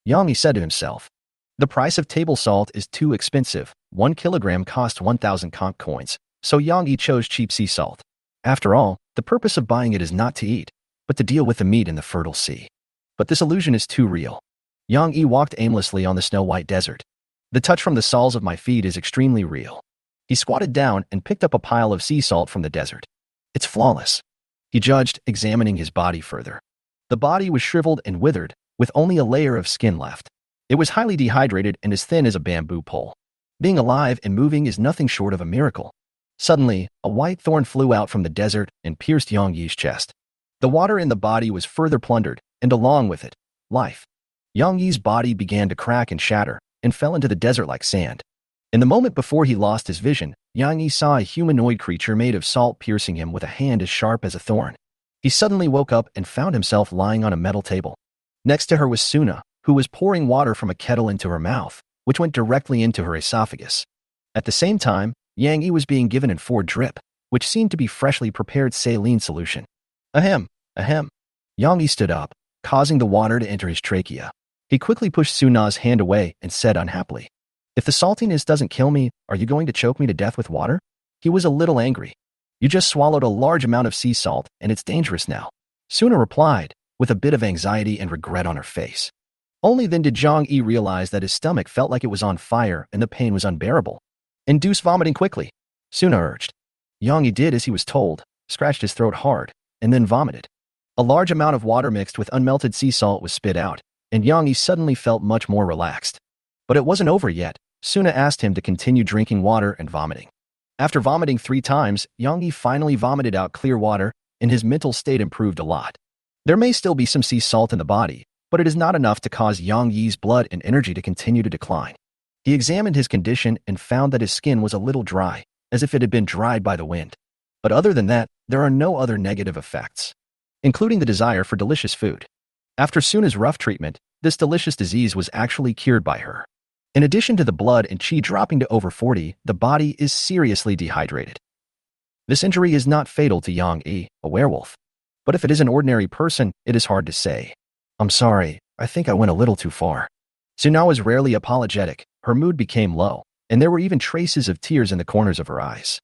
A: Yang Yi said to himself. The price of table salt is too expensive. 1 kilogram cost 1,000 conch coins, so Yang Yi chose cheap sea salt. After all, the purpose of buying it is not to eat, but to deal with the meat in the fertile sea. But this illusion is too real. Yang Yi walked aimlessly on the snow-white desert. The touch from the soles of my feet is extremely real. He squatted down and picked up a pile of sea salt from the desert. It's flawless. He judged, examining his body further. The body was shriveled and withered, with only a layer of skin left. It was highly dehydrated and as thin as a bamboo pole. Being alive and moving is nothing short of a miracle. Suddenly, a white thorn flew out from the desert and pierced Yang Yi's chest. The water in the body was further plundered, and along with it, life. Yang Yi's body began to crack and shatter, and fell into the desert like sand. In the moment before he lost his vision, Yang Yi saw a humanoid creature made of salt piercing him with a hand as sharp as a thorn. He suddenly woke up and found himself lying on a metal table. Next to her was Suna, who was pouring water from a kettle into her mouth, which went directly into her esophagus. At the same time, Yang Yi was being given an 4 drip, which seemed to be freshly prepared saline solution. Ahem, ahem. Yang Yi stood up, causing the water to enter his trachea. He quickly pushed Suna's hand away and said unhappily, If the saltiness doesn't kill me, are you going to choke me to death with water? He was a little angry. You just swallowed a large amount of sea salt, and it's dangerous now. Suna replied, with a bit of anxiety and regret on her face. Only then did Yang Yi realize that his stomach felt like it was on fire and the pain was unbearable. Induce vomiting quickly, Suna urged. Yang Yi did as he was told, scratched his throat hard, and then vomited. A large amount of water mixed with unmelted sea salt was spit out, and Yang Yi suddenly felt much more relaxed. But it wasn't over yet. Suna asked him to continue drinking water and vomiting. After vomiting 3 times, Yang Yi finally vomited out clear water, and his mental state improved a lot. There may still be some sea salt in the body, but it is not enough to cause Yang Yi's blood and energy to continue to decline. He examined his condition and found that his skin was a little dry, as if it had been dried by the wind. But other than that, there are no other negative effects, including the desire for delicious food. After Suna's rough treatment, this delicious disease was actually cured by her. In addition to the blood and qi dropping to over 40, the body is seriously dehydrated. This injury is not fatal to Yang Yi, a werewolf. But if it is an ordinary person, it is hard to say. I'm sorry, I think I went a little too far. Suna was rarely apologetic, her mood became low, and there were even traces of tears in the corners of her eyes.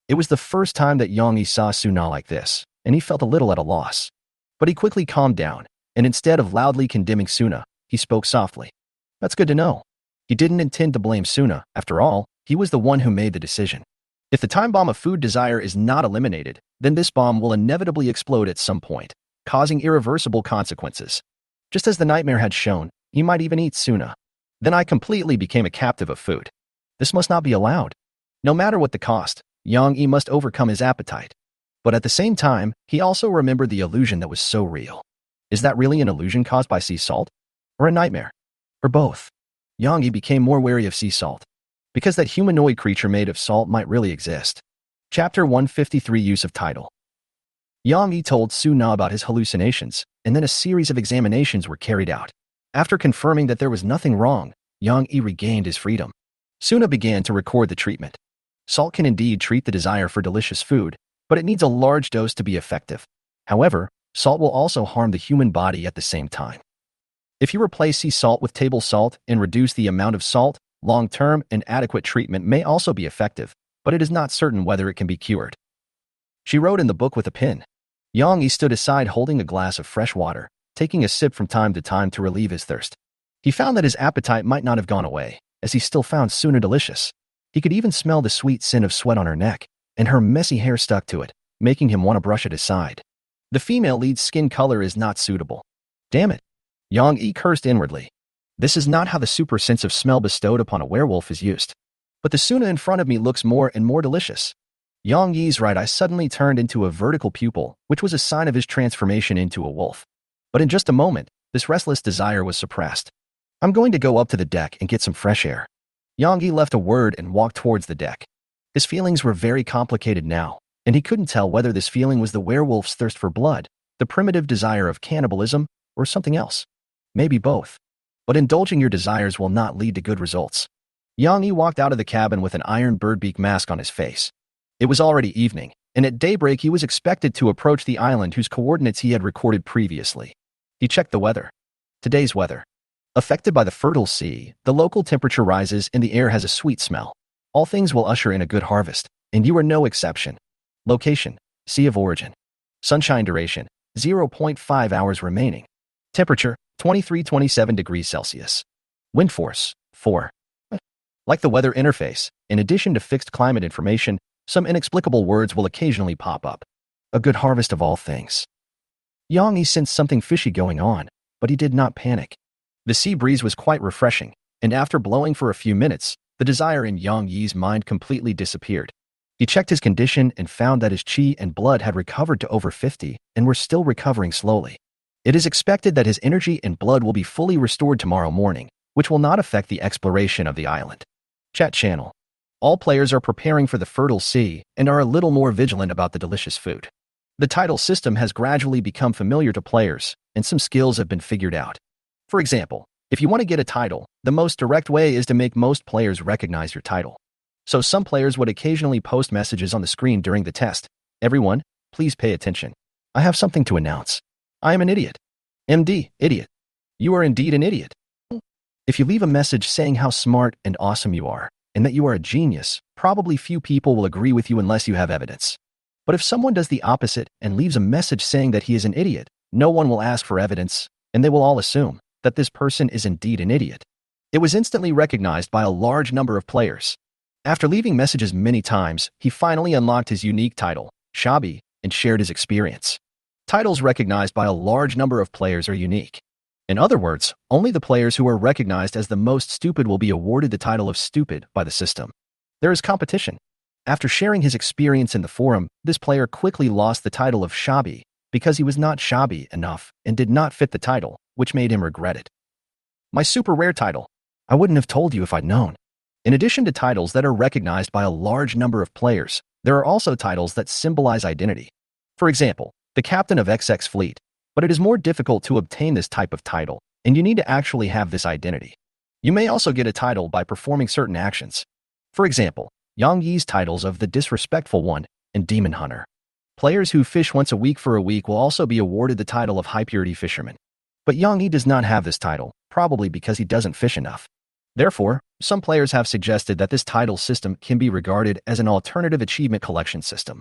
A: It was the first time that Yang Yi saw Suna like this, and he felt a little at a loss. But he quickly calmed down, and instead of loudly condemning Suna, he spoke softly. That's good to know. He didn't intend to blame Suna. After all, he was the one who made the decision. If the time bomb of food desire is not eliminated, then this bomb will inevitably explode at some point, causing irreversible consequences. Just as the nightmare had shown, he might even eat Suna. Then I completely became a captive of food. This must not be allowed. No matter what the cost, Yang Yi must overcome his appetite. But at the same time, he also remembered the illusion that was so real. Is that really an illusion caused by sea salt? Or a nightmare? Or both? Yang Yi became more wary of sea salt, because that humanoid creature made of salt might really exist. Chapter 153 Use of Title. Yang Yi told Suna about his hallucinations, and then a series of examinations were carried out. After confirming that there was nothing wrong, Yang Yi regained his freedom. Suna began to record the treatment. Salt can indeed treat the desire for delicious food, but it needs a large dose to be effective. However, salt will also harm the human body at the same time. If you replace sea salt with table salt and reduce the amount of salt, long-term and adequate treatment may also be effective, but it is not certain whether it can be cured. She wrote in the book with a pen. Yang Yi stood aside holding a glass of fresh water, taking a sip from time to time to relieve his thirst. He found that his appetite might not have gone away, as he still found Suna delicious. He could even smell the sweet scent of sweat on her neck, and her messy hair stuck to it, making him want to brush it aside. The female lead's skin color is not suitable. Damn it. Yang Yi cursed inwardly. This is not how the super sense of smell bestowed upon a werewolf is used. But the Suna in front of me looks more and more delicious. Yang Yi's right eye suddenly turned into a vertical pupil, which was a sign of his transformation into a wolf. But in just a moment, This restless desire was suppressed. I'm going to go up to the deck and get some fresh air. Yang Yi left a word and walked towards the deck. His feelings were very complicated now, and he couldn't tell whether this feeling was the werewolf's thirst for blood, the primitive desire of cannibalism, or something else. Maybe both. But indulging your desires will not lead to good results. Yang Yi walked out of the cabin with an iron birdbeak mask on his face. It was already evening, and at daybreak he was expected to approach the island whose coordinates he had recorded previously. He checked the weather. Today's weather. Affected by the fertile sea, the local temperature rises and the air has a sweet smell. All things will usher in a good harvest, and you are no exception. Location, Sea of Origin. Sunshine duration, 0.5 hours remaining. Temperature, 23-27 degrees Celsius. Wind force, 4. Like the weather interface, in addition to fixed climate information, some inexplicable words will occasionally pop up. A good harvest of all things. Yang Yi sensed something fishy going on, but he did not panic. The sea breeze was quite refreshing, and after blowing for a few minutes, the desire in Yang Yi's mind completely disappeared. He checked his condition and found that his qi and blood had recovered to over 50 and were still recovering slowly. It is expected that his energy and blood will be fully restored tomorrow morning, which will not affect the exploration of the island. Chat channel. All players are preparing for the fertile sea and are a little more vigilant about the delicious food. The title system has gradually become familiar to players, and some skills have been figured out. For example, if you want to get a title, the most direct way is to make most players recognize your title. So some players would occasionally post messages on the screen during the test. Everyone, please pay attention. I have something to announce. I am an idiot. MD, idiot. You are indeed an idiot. If you leave a message saying how smart and awesome you are, and that you are a genius, probably few people will agree with you unless you have evidence. But if someone does the opposite and leaves a message saying that he is an idiot, no one will ask for evidence, and they will all assume that this person is indeed an idiot. It was instantly recognized by a large number of players. After leaving messages many times, he finally unlocked his unique title, Shabi, and shared his experience. Titles recognized by a large number of players are unique. In other words, only the players who are recognized as the most stupid will be awarded the title of stupid by the system. There is competition. After sharing his experience in the forum, this player quickly lost the title of Shabi because he was not Shabi enough and did not fit the title, which made him regret it. My super rare title. I wouldn't have told you if I'd known. In addition to titles that are recognized by a large number of players, there are also titles that symbolize identity. For example, the captain of XX fleet, but it is more difficult to obtain this type of title, and you need to actually have this identity. You may also get a title by performing certain actions. For example, Yang Yi's titles of the Disrespectful One and Demon Hunter. Players who fish once a week for a week will also be awarded the title of High Purity Fisherman. But Yang Yi does not have this title, probably because he doesn't fish enough. Therefore, some players have suggested that this title system can be regarded as an alternative achievement collection system.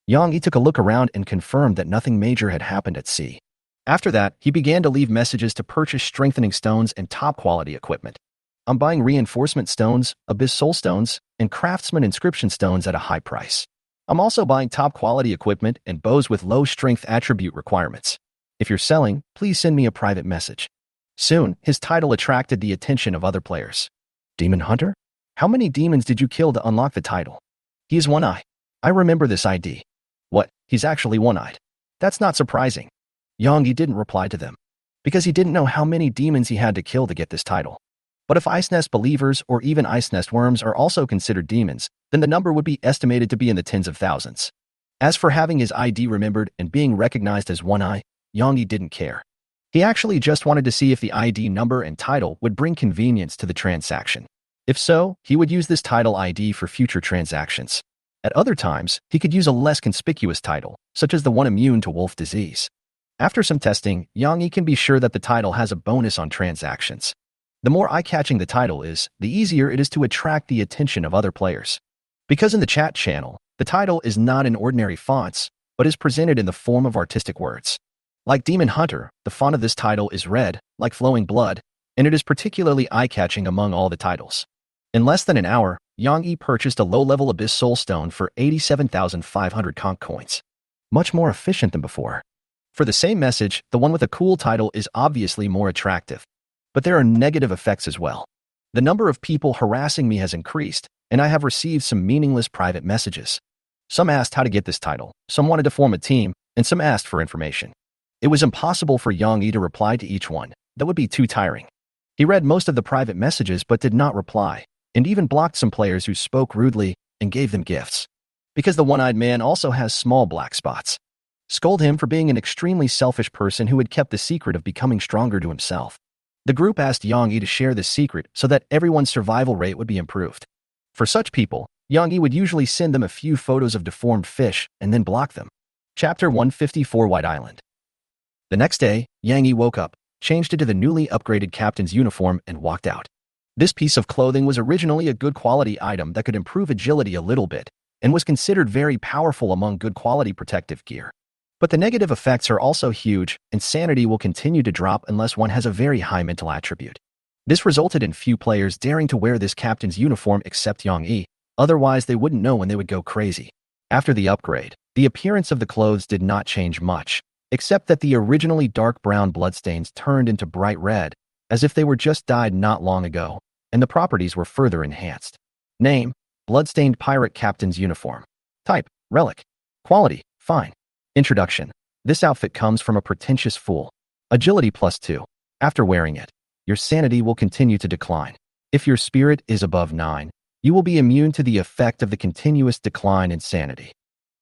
A: Yang Yi took a look around and confirmed that nothing major had happened at sea. After that, he began to leave messages to purchase strengthening stones and top-quality equipment. I'm buying reinforcement stones, abyss soul stones, and craftsman inscription stones at a high price. I'm also buying top-quality equipment and bows with low-strength attribute requirements. If you're selling, please send me a private message. Soon, his title attracted the attention of other players. Demon Hunter? How many demons did you kill to unlock the title? He is one-eye. I remember this ID. What? He's actually one-eyed. That's not surprising. Yang Yi didn't reply to them, because he didn't know how many demons he had to kill to get this title. But if Ice Nest believers or even Ice Nest worms are also considered demons, then the number would be estimated to be in the tens of thousands. As for having his ID remembered and being recognized as one-eye, Yang Yi didn't care. He actually just wanted to see if the ID number and title would bring convenience to the transaction. If so, he would use this title ID for future transactions. At other times, he could use a less conspicuous title, such as the one immune to wolf disease. After some testing, Yang Yi can be sure that the title has a bonus on transactions. The more eye-catching the title is, the easier it is to attract the attention of other players. Because in the chat channel, the title is not in ordinary fonts, but is presented in the form of artistic words. Like Demon Hunter, the font of this title is red, like flowing blood, and it is particularly eye-catching among all the titles. In less than an hour, Yang Yi purchased a low-level Abyss Soul Stone for 87,500 conch coins. Much more efficient than before. For the same message, the one with a cool title is obviously more attractive. But there are negative effects as well. The number of people harassing me has increased, and I have received some meaningless private messages. Some asked how to get this title, some wanted to form a team, and some asked for information. It was impossible for Yang Yi to reply to each one. That would be too tiring. He read most of the private messages but did not reply, and even blocked some players who spoke rudely and gave them gifts. Because the one-eyed man also has small black spots. Scold him for being an extremely selfish person who had kept the secret of becoming stronger to himself. The group asked Yang Yi to share this secret so that everyone's survival rate would be improved. For such people, Yang Yi would usually send them a few photos of deformed fish and then block them. Chapter 154 White Island. The next day, Yang Yi woke up, changed into the newly upgraded captain's uniform, and walked out. This piece of clothing was originally a good quality item that could improve agility a little bit, and was considered very powerful among good quality protective gear. But the negative effects are also huge, and sanity will continue to drop unless one has a very high mental attribute. This resulted in few players daring to wear this captain's uniform except Yang Yi, otherwise they wouldn't know when they would go crazy. After the upgrade, the appearance of the clothes did not change much, except that the originally dark brown bloodstains turned into bright red, as if they were just dyed not long ago, and the properties were further enhanced. Name: Bloodstained Pirate Captain's Uniform. Type: Relic. Quality: Fine. Introduction: This outfit comes from a pretentious fool. Agility +2. After wearing it, your sanity will continue to decline. If your spirit is above 9, you will be immune to the effect of the continuous decline in sanity.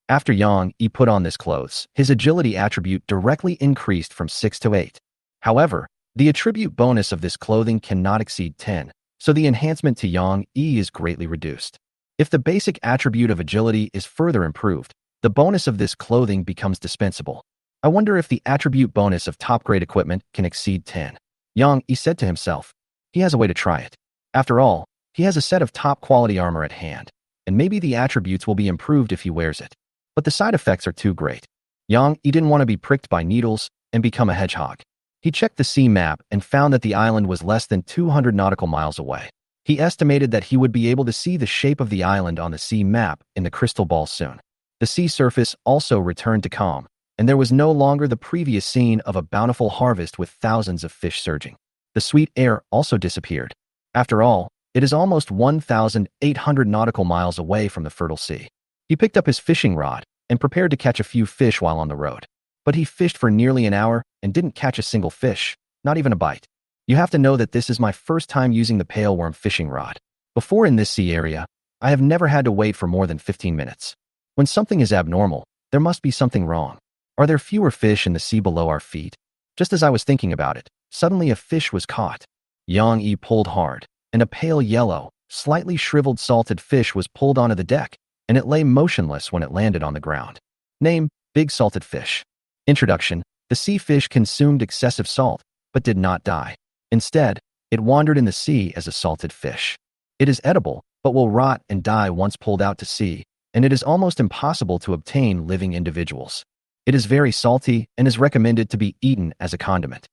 A: After Yang Yi put on this clothes, his agility attribute directly increased from 6 to 8. However, the attribute bonus of this clothing cannot exceed 10, so the enhancement to Yang Yi is greatly reduced. If the basic attribute of agility is further improved, the bonus of this clothing becomes dispensable. I wonder if the attribute bonus of top-grade equipment can exceed 10. Yang Yi said to himself. He has a way to try it. After all, he has a set of top-quality armor at hand, and maybe the attributes will be improved if he wears it. But the side effects are too great. Yang Yi didn't want to be pricked by needles and become a hedgehog. He checked the sea map and found that the island was less than 200 nautical miles away. He estimated that he would be able to see the shape of the island on the sea map in the crystal ball soon. The sea surface also returned to calm, and there was no longer the previous scene of a bountiful harvest with thousands of fish surging. The sweet air also disappeared. After all, it is almost 1,800 nautical miles away from the fertile sea. He picked up his fishing rod and prepared to catch a few fish while on the road. But he fished for nearly an hour and didn't catch a single fish, not even a bite. You have to know that this is my first time using the pale worm fishing rod. Before in this sea area, I have never had to wait for more than 15 minutes. When something is abnormal, there must be something wrong. Are there fewer fish in the sea below our feet? Just as I was thinking about it, suddenly a fish was caught. Yang Yi pulled hard, and a pale yellow, slightly shriveled salted fish was pulled onto the deck, and it lay motionless when it landed on the ground. Name: Big Salted Fish. Introduction: The sea fish consumed excessive salt, but did not die. Instead, it wandered in the sea as a salted fish. It is edible, but will rot and die once pulled out to sea, and it is almost impossible to obtain living individuals. It is very salty and is recommended to be eaten as a condiment.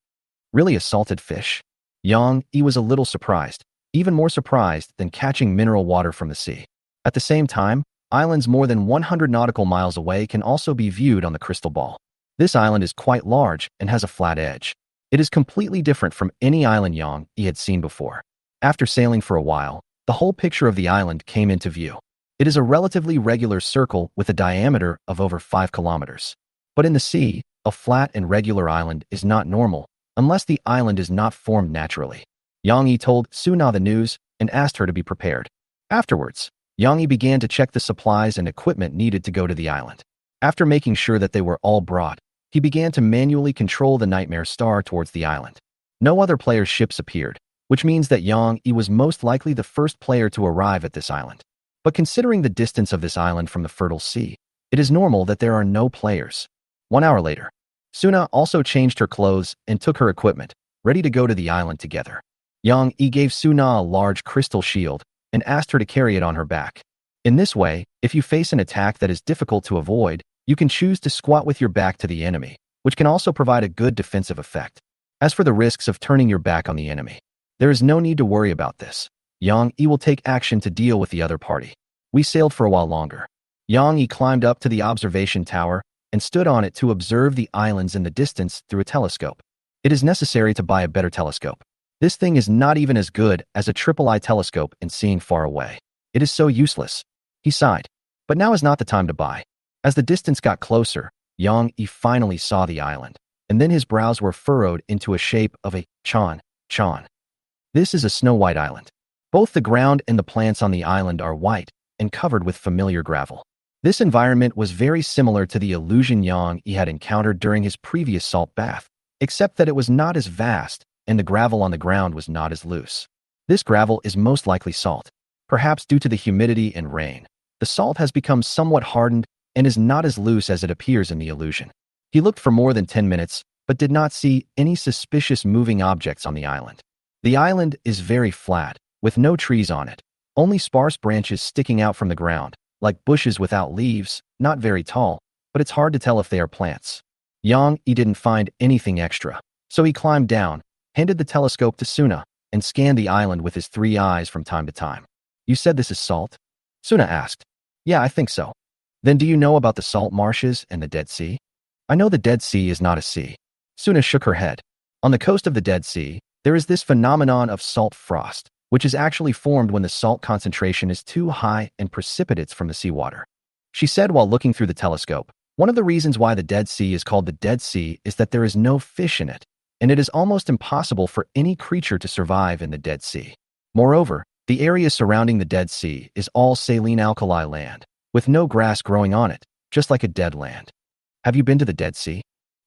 A: Really a salted fish? Yang Yi was a little surprised, even more surprised than catching mineral water from the sea. At the same time, islands more than 100 nautical miles away can also be viewed on the crystal ball. This island is quite large and has a flat edge. It is completely different from any island Yang Yi had seen before. After sailing for a while, the whole picture of the island came into view. It is a relatively regular circle with a diameter of over 5 kilometers. But in the sea, a flat and regular island is not normal, unless the island is not formed naturally. Yang Yi told Suna the news and asked her to be prepared. Afterwards, Yang Yi began to check the supplies and equipment needed to go to the island. After making sure that they were all brought, he began to manually control the Nightmare Star towards the island. No other players' ships appeared, which means that Yang Yi was most likely the first player to arrive at this island. But considering the distance of this island from the fertile sea, it is normal that there are no players. 1 hour later, Suna also changed her clothes and took her equipment, ready to go to the island together. Yang Yi gave Suna a large crystal shield and asked her to carry it on her back. In this way, if you face an attack that is difficult to avoid, you can choose to squat with your back to the enemy, which can also provide a good defensive effect. As for the risks of turning your back on the enemy, there is no need to worry about this. Yang Yi will take action to deal with the other party. We sailed for a while longer. Yang Yi climbed up to the observation tower and stood on it to observe the islands in the distance through a telescope. It is necessary to buy a better telescope. This thing is not even as good as a triple-eye telescope in seeing far away. It is so useless. He sighed. But now is not the time to buy. As the distance got closer, Yang Yi finally saw the island. and then his brows were furrowed into a shape of a chan. This is a snow-white island. Both the ground and the plants on the island are white and covered with familiar gravel. This environment was very similar to the illusion Yang Yi had encountered during his previous salt bath, except that it was not as vast and the gravel on the ground was not as loose. This gravel is most likely salt. Perhaps due to the humidity and rain, the salt has become somewhat hardened and is not as loose as it appears in the illusion. He looked for more than 10 minutes, but did not see any suspicious moving objects on the island. The island is very flat, with no trees on it, only sparse branches sticking out from the ground, like bushes without leaves, not very tall, but it's hard to tell if they are plants. Yang Yi didn't find anything extra, so he climbed down, handed the telescope to Suna, and scanned the island with his 3 eyes from time to time. You said this is salt? Suna asked. Yeah, I think so. Then do you know about the salt marshes and the Dead Sea? I know the Dead Sea is not a sea. Suna shook her head. On the coast of the Dead Sea, there is this phenomenon of salt frost, which is actually formed when the salt concentration is too high and precipitates from the seawater. She said while looking through the telescope, one of the reasons why the Dead Sea is called the Dead Sea is that there is no fish in it, and it is almost impossible for any creature to survive in the Dead Sea. Moreover, the area surrounding the Dead Sea is all saline alkali land, with no grass growing on it, just like a dead land. Have you been to the Dead Sea?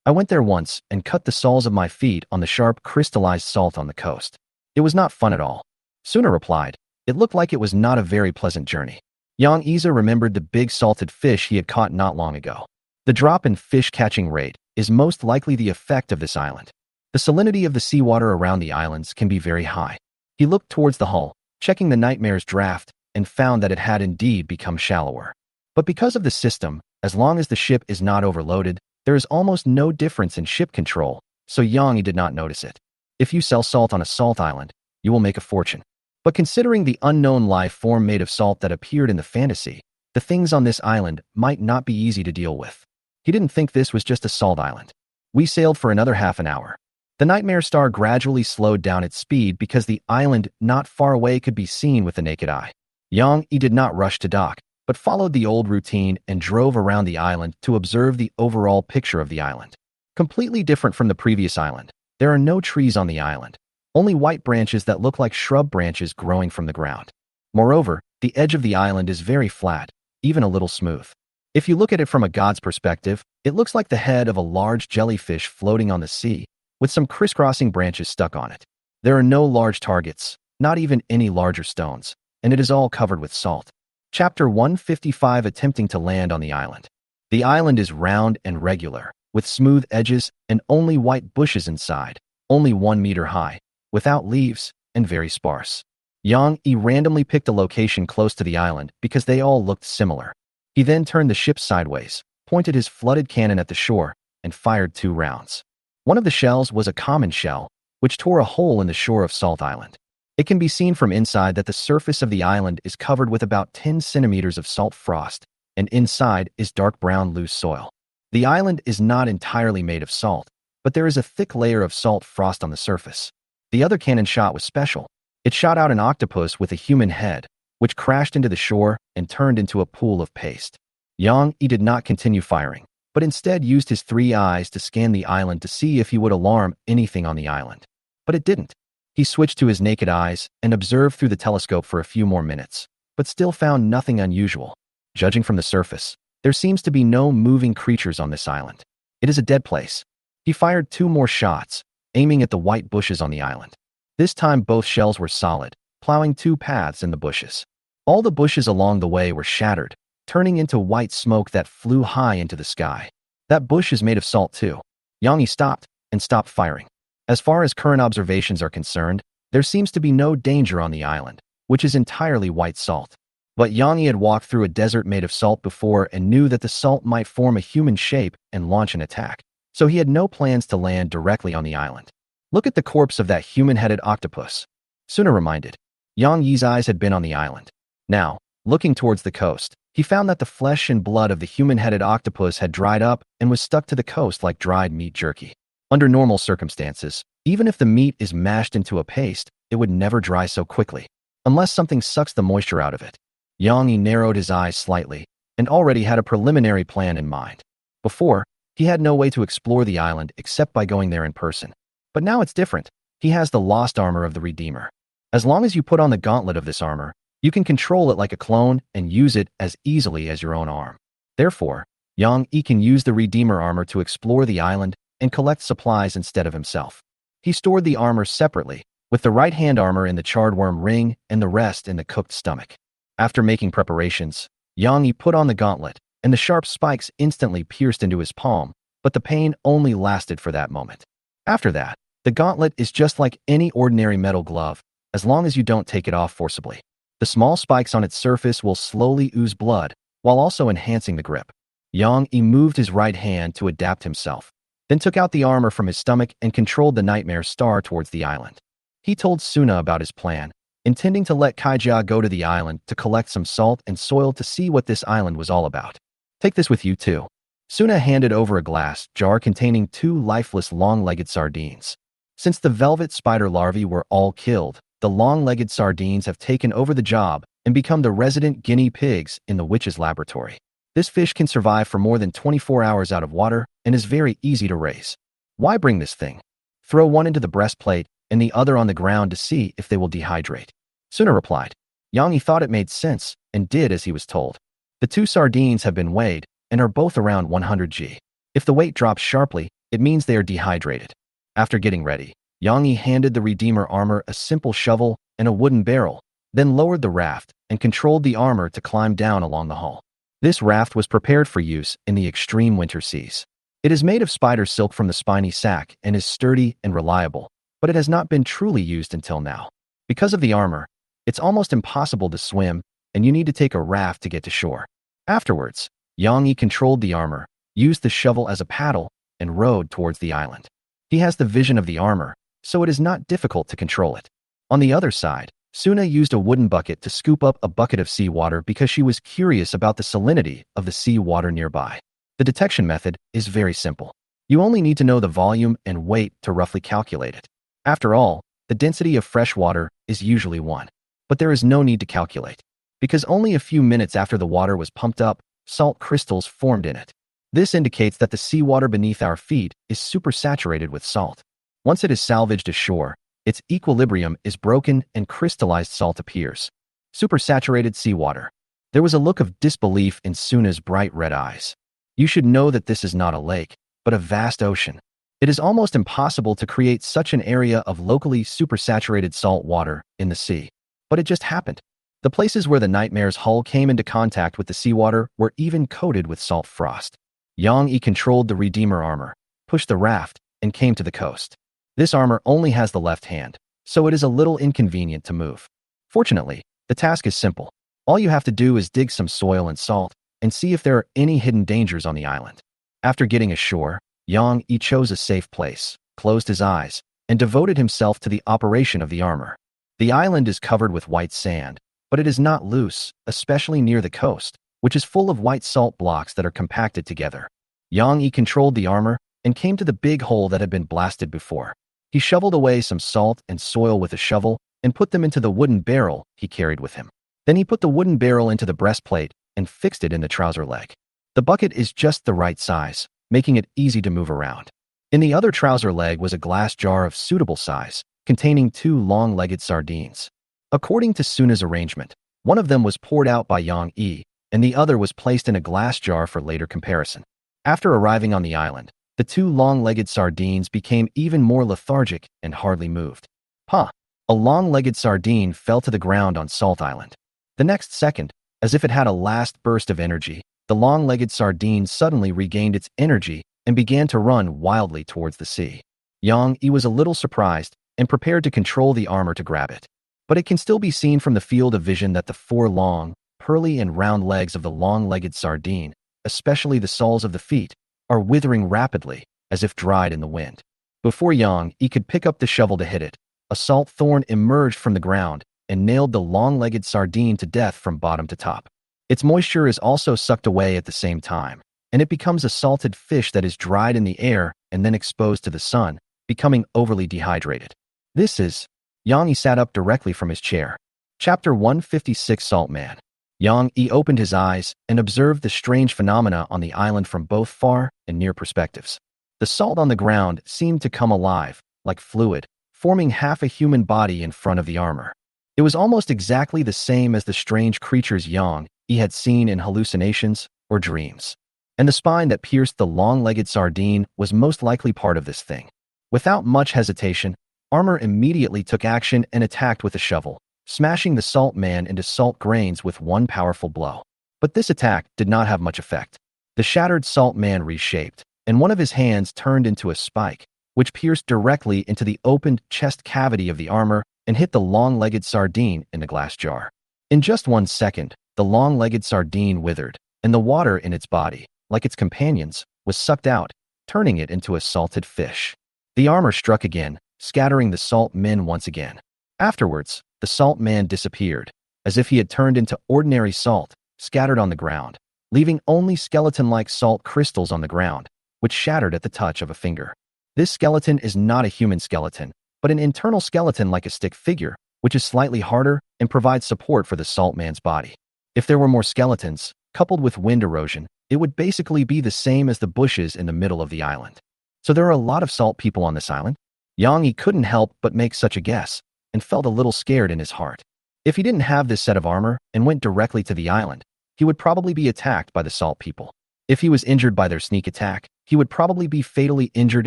A: I went there once and cut the soles of my feet on the sharp crystallized salt on the coast. It was not fun at all. Suna replied. It looked like it was not a very pleasant journey. Yang Iza remembered the big salted fish he had caught not long ago. The drop in fish catching rate is most likely the effect of this island. The salinity of the seawater around the islands can be very high. He looked towards the hull, checking the Nightmare's draft, and found that it had indeed become shallower. But because of the system, as long as the ship is not overloaded, there is almost no difference in ship control, so Yang Yi did not notice it. If you sell salt on a salt island, you will make a fortune. But considering the unknown life form made of salt that appeared in the fantasy, the things on this island might not be easy to deal with. He didn't think this was just a salt island. We sailed for another half an hour. The Nightmare Star gradually slowed down its speed because the island not far away could be seen with the naked eye. Yang Yi did not rush to dock, but followed the old routine and drove around the island to observe the overall picture of the island. Completely different from the previous island, there are no trees on the island, only white branches that look like shrub branches growing from the ground. Moreover, the edge of the island is very flat, even a little smooth. If you look at it from a god's perspective, it looks like the head of a large jellyfish floating on the sea, with some crisscrossing branches stuck on it. There are no large targets, not even any larger stones, and it is all covered with salt. Chapter 155 Attempting to land on the island. The island is round and regular, with smooth edges and only white bushes inside, only 1 meter high, without leaves, and very sparse. Yang Yi randomly picked a location close to the island because they all looked similar. He then turned the ship sideways, pointed his flooded cannon at the shore, and fired 2 rounds. One of the shells was a common shell, which tore a hole in the shore of Salt Island. It can be seen from inside that the surface of the island is covered with about 10 centimeters of salt frost, and inside is dark brown loose soil. The island is not entirely made of salt, but there is a thick layer of salt frost on the surface. The other cannon shot was special. It shot out an octopus with a human head, which crashed into the shore and turned into a pool of paste. Yang Yi did not continue firing, but instead used his 3 eyes to scan the island to see if he would alarm anything on the island. But it didn't. He switched to his naked eyes and observed through the telescope for a few more minutes, but still found nothing unusual. Judging from the surface, there seems to be no moving creatures on this island. It is a dead place. He fired 2 more shots, aiming at the white bushes on the island. This time both shells were solid, plowing 2 paths in the bushes. All the bushes along the way were shattered, turning into white smoke that flew high into the sky. That bush is made of salt too. Yang Yi stopped and stopped firing. As far as current observations are concerned, there seems to be no danger on the island, which is entirely white salt. But Yang Yi had walked through a desert made of salt before and knew that the salt might form a human shape and launch an attack, so he had no plans to land directly on the island. Look at the corpse of that human-headed octopus. Suna reminded. Yang Yi's eyes had been on the island. Now, looking towards the coast, he found that the flesh and blood of the human-headed octopus had dried up and was stuck to the coast like dried meat jerky. Under normal circumstances, even if the meat is mashed into a paste, it would never dry so quickly, unless something sucks the moisture out of it. Yang Yi narrowed his eyes slightly and already had a preliminary plan in mind. Before, He had no way to explore the island except by going there in person. But now it's different. He has the lost armor of the Redeemer. As long as you put on the gauntlet of this armor, you can control it like a clone and use it as easily as your own arm. Therefore, Yang Yi can use the Redeemer armor to explore the island and collect supplies instead of himself. He stored the armor separately, with the right-hand armor in the charred worm ring and the rest in the cooked stomach. After making preparations, Yang Yi put on the gauntlet, and the sharp spikes instantly pierced into his palm, but the pain only lasted for that moment. After that, the gauntlet is just like any ordinary metal glove, as long as you don't take it off forcibly. The small spikes on its surface will slowly ooze blood, while also enhancing the grip. Yang Yi moved his right hand to adapt himself, then took out the armor from his stomach and controlled the nightmare star towards the island. He told Suna about his plan, intending to let Kaijia go to the island to collect some salt and soil to see what this island was all about. Take this with you too. Suna handed over a glass jar containing 2 lifeless long-legged sardines. Since the velvet spider larvae were all killed, the long-legged sardines have taken over the job and become the resident guinea pigs in the witch's laboratory. This fish can survive for more than 24 hours out of water and is very easy to raise. Why bring this thing? Throw one into the breastplate and the other on the ground to see if they will dehydrate. Suna replied. Yang Yi thought it made sense and did as he was told. The 2 sardines have been weighed and are both around 100 g. If the weight drops sharply, it means they are dehydrated. After getting ready, Yang Yi handed the Redeemer armor a simple shovel and a wooden barrel, then lowered the raft and controlled the armor to climb down along the hull. This raft was prepared for use in the extreme winter seas. It is made of spider silk from the spiny sac and is sturdy and reliable, but it has not been truly used until now. Because of the armor, it's almost impossible to swim, and you need to take a raft to get to shore. Afterwards, Yang Yi controlled the armor, used the shovel as a paddle, and rowed towards the island. He has the vision of the armor, so it is not difficult to control it. On the other side, Suna used a wooden bucket to scoop up a bucket of seawater because she was curious about the salinity of the seawater nearby. The detection method is very simple. You only need to know the volume and weight to roughly calculate it. After all, the density of fresh water is usually 1. But there is no need to calculate, because only a few minutes after the water was pumped up, salt crystals formed in it. This indicates that the seawater beneath our feet is supersaturated with salt. Once it is salvaged ashore, its equilibrium is broken and crystallized salt appears. Supersaturated seawater. There was a look of disbelief in Suna's bright red eyes. You should know that this is not a lake, but a vast ocean. It is almost impossible to create such an area of locally supersaturated salt water in the sea. But it just happened. The places where the Nightmare's hull came into contact with the seawater were even coated with salt frost. Yang Yi controlled the Redeemer armor, pushed the raft, and came to the coast. This armor only has the left hand, so it is a little inconvenient to move. Fortunately, the task is simple. All you have to do is dig some soil and salt, and see if there are any hidden dangers on the island. After getting ashore, Yang Yi chose a safe place, closed his eyes, and devoted himself to the operation of the armor. The island is covered with white sand, but it is not loose, especially near the coast, which is full of white salt blocks that are compacted together. Yang Yi controlled the armor and came to the big hole that had been blasted before. He shoveled away some salt and soil with a shovel and put them into the wooden barrel he carried with him. Then he put the wooden barrel into the breastplate and fixed it in the trouser leg. The bucket is just the right size, making it easy to move around. In the other trouser leg was a glass jar of suitable size, containing 2 long-legged sardines. According to Suna's arrangement, one of them was poured out by Yang Yi, and the other was placed in a glass jar for later comparison. After arriving on the island, the 2 long-legged sardines became even more lethargic and hardly moved. A long-legged sardine fell to the ground on Salt Island. The next second, as if it had a last burst of energy, the long-legged sardine suddenly regained its energy and began to run wildly towards the sea. Yang Yi was a little surprised and prepared to control the armor to grab it. But it can still be seen from the field of vision that the 4 long, pearly and round legs of the long-legged sardine, especially the soles of the feet, are withering rapidly, as if dried in the wind. Before Yang Yi could pick up the shovel to hit it, a salt thorn emerged from the ground and nailed the long-legged sardine to death from bottom to top. Its moisture is also sucked away at the same time, and it becomes a salted fish that is dried in the air and then exposed to the sun, becoming overly dehydrated. This is... Yang Yi sat up directly from his chair. Chapter 156 Salt Man. Yang Yi opened his eyes and observed the strange phenomena on the island from both far and near perspectives. The salt on the ground seemed to come alive, like fluid, forming half a human body in front of the armor. It was almost exactly the same as the strange creatures Yang Yi had seen in hallucinations or dreams. And the spine that pierced the long-legged sardine was most likely part of this thing. Without much hesitation, Armor immediately took action and attacked with a shovel, smashing the salt man into salt grains with one powerful blow. But this attack did not have much effect. The shattered salt man reshaped, and one of his hands turned into a spike, which pierced directly into the opened chest cavity of the armor and hit the long-legged sardine in the glass jar. In just 1 second, the long-legged sardine withered, and the water in its body, like its companions, was sucked out, turning it into a salted fish. The armor struck again, scattering the salt men once again. Afterwards, the salt man disappeared, as if he had turned into ordinary salt, scattered on the ground, leaving only skeleton-like salt crystals on the ground, which shattered at the touch of a finger. This skeleton is not a human skeleton, but an internal skeleton like a stick figure, which is slightly harder and provides support for the salt man's body. If there were more skeletons, coupled with wind erosion, it would basically be the same as the bushes in the middle of the island. So there are a lot of salt people on this island? Yang Yi couldn't help but make such a guess, and felt a little scared in his heart. If he didn't have this set of armor and went directly to the island, he would probably be attacked by the salt people. If he was injured by their sneak attack, he would probably be fatally injured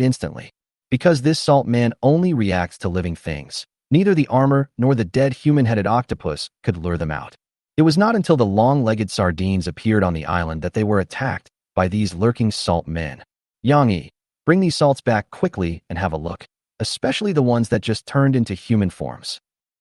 A: instantly. Because this salt man only reacts to living things, neither the armor nor the dead human-headed octopus could lure them out. It was not until the long-legged sardines appeared on the island that they were attacked by these lurking salt men. Yang Yi, bring these salts back quickly and have a look, especially the ones that just turned into human forms.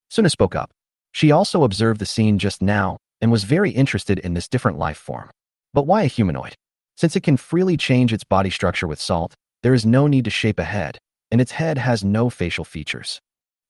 A: Suna spoke up. She also observed the scene just now and was very interested in this different life form. But why a humanoid? Since it can freely change its body structure with salt, there is no need to shape a head, and its head has no facial features.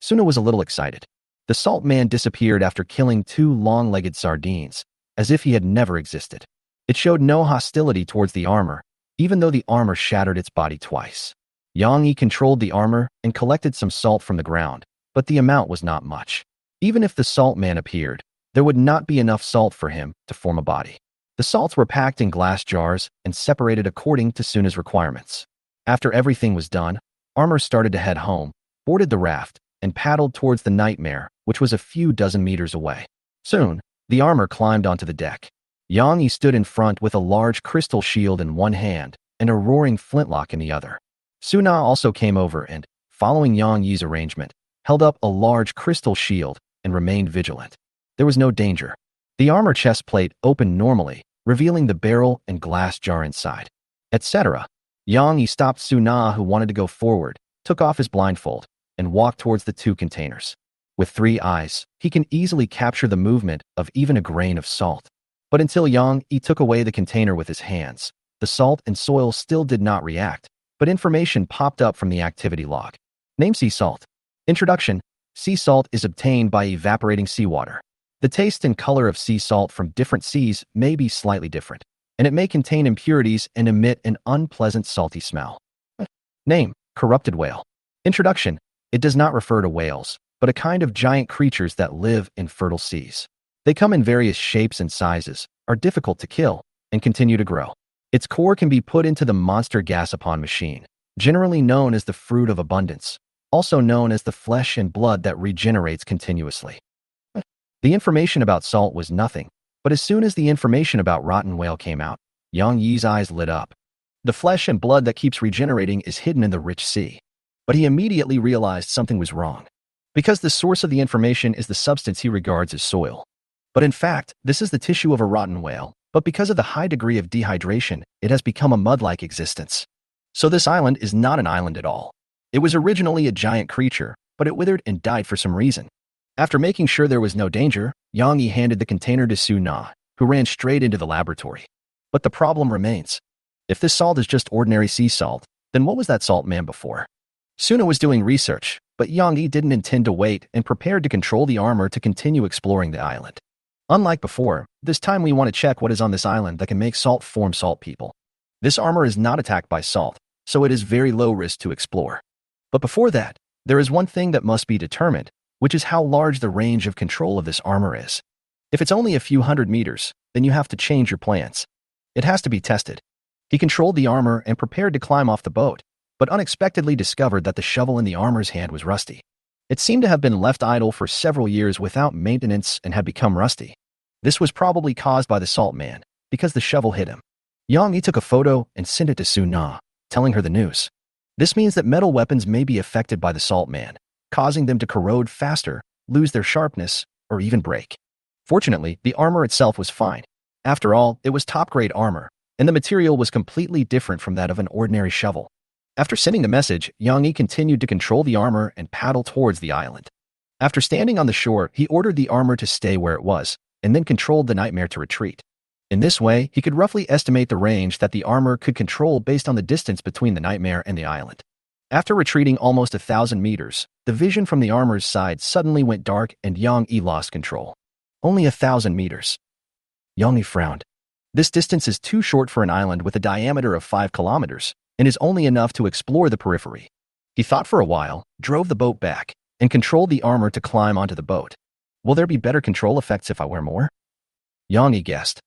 A: Suna was a little excited. The salt man disappeared after killing 2 long-legged sardines, as if he had never existed. It showed no hostility towards the armor, even though the armor shattered its body twice. Yang Yi controlled the armor and collected some salt from the ground, but the amount was not much. Even if the salt man appeared, there would not be enough salt for him to form a body. The salts were packed in glass jars and separated according to Suna's requirements. After everything was done, Armor started to head home, boarded the raft, and paddled towards the nightmare, which was a few dozen meters away. Soon, the armor climbed onto the deck. Yang Yi stood in front with a large crystal shield in one hand and a roaring flintlock in the other. Suna also came over and, following Yang Yi's arrangement, held up a large crystal shield and remained vigilant. There was no danger. The armor chest plate opened normally, revealing the barrel and glass jar inside, etc. Yang Yi stopped Suna, who wanted to go forward, took off his blindfold, and walked towards the 2 containers. With 3 eyes, he can easily capture the movement of even a grain of salt. But until Yang Yi took away the container with his hands, the salt and soil still did not react, but information popped up from the activity log. Name: sea salt. Introduction: sea salt is obtained by evaporating seawater. The taste and color of sea salt from different seas may be slightly different, and it may contain impurities and emit an unpleasant salty smell. Name: corrupted whale. Introduction: it does not refer to whales, but a kind of giant creatures that live in fertile seas. They come in various shapes and sizes, are difficult to kill, and continue to grow. Its core can be put into the monster gas-upon machine, generally known as the fruit of abundance, also known as the flesh and blood that regenerates continuously. The information about salt was nothing, but as soon as the information about rotten whale came out, Yang Yi's eyes lit up. The flesh and blood that keeps regenerating is hidden in the rich sea. But he immediately realized something was wrong, because the source of the information is the substance he regards as soil. But in fact, this is the tissue of a rotten whale, but because of the high degree of dehydration, it has become a mud-like existence. So this island is not an island at all. It was originally a giant creature, but it withered and died for some reason. After making sure there was no danger, Yang Yi handed the container to Suna, who ran straight into the laboratory. But the problem remains. If this salt is just ordinary sea salt, then what was that salt man before? Suna was doing research, but Yang Yi didn't intend to wait and prepared to control the armor to continue exploring the island. Unlike before, this time we want to check what is on this island that can make salt form salt people. This armor is not attacked by salt, so it is very low risk to explore. But before that, there is one thing that must be determined, which is how large the range of control of this armor is. If it's only a few hundred meters, then you have to change your plans. It has to be tested. He controlled the armor and prepared to climb off the boat, but unexpectedly discovered that the shovel in the armor's hand was rusty. It seemed to have been left idle for several years without maintenance and had become rusty. This was probably caused by the salt man, because the shovel hit him. Yang Yi took a photo and sent it to Suna, telling her the news. This means that metal weapons may be affected by the salt man, causing them to corrode faster, lose their sharpness, or even break. Fortunately, the armor itself was fine. After all, it was top-grade armor, and the material was completely different from that of an ordinary shovel. After sending the message, Yang Yi continued to control the armor and paddle towards the island. After standing on the shore, he ordered the armor to stay where it was, and then controlled the nightmare to retreat. In this way, he could roughly estimate the range that the armor could control based on the distance between the nightmare and the island. After retreating almost 1,000 meters, the vision from the armor's side suddenly went dark and Yang Yi lost control. Only 1,000 meters. Yang Yi frowned. This distance is too short for an island with a diameter of 5 kilometers, and is only enough to explore the periphery. He thought for a while, drove the boat back, and controlled the armor to climb onto the boat. Will there be better control effects if I wear more? Yang Yi guessed.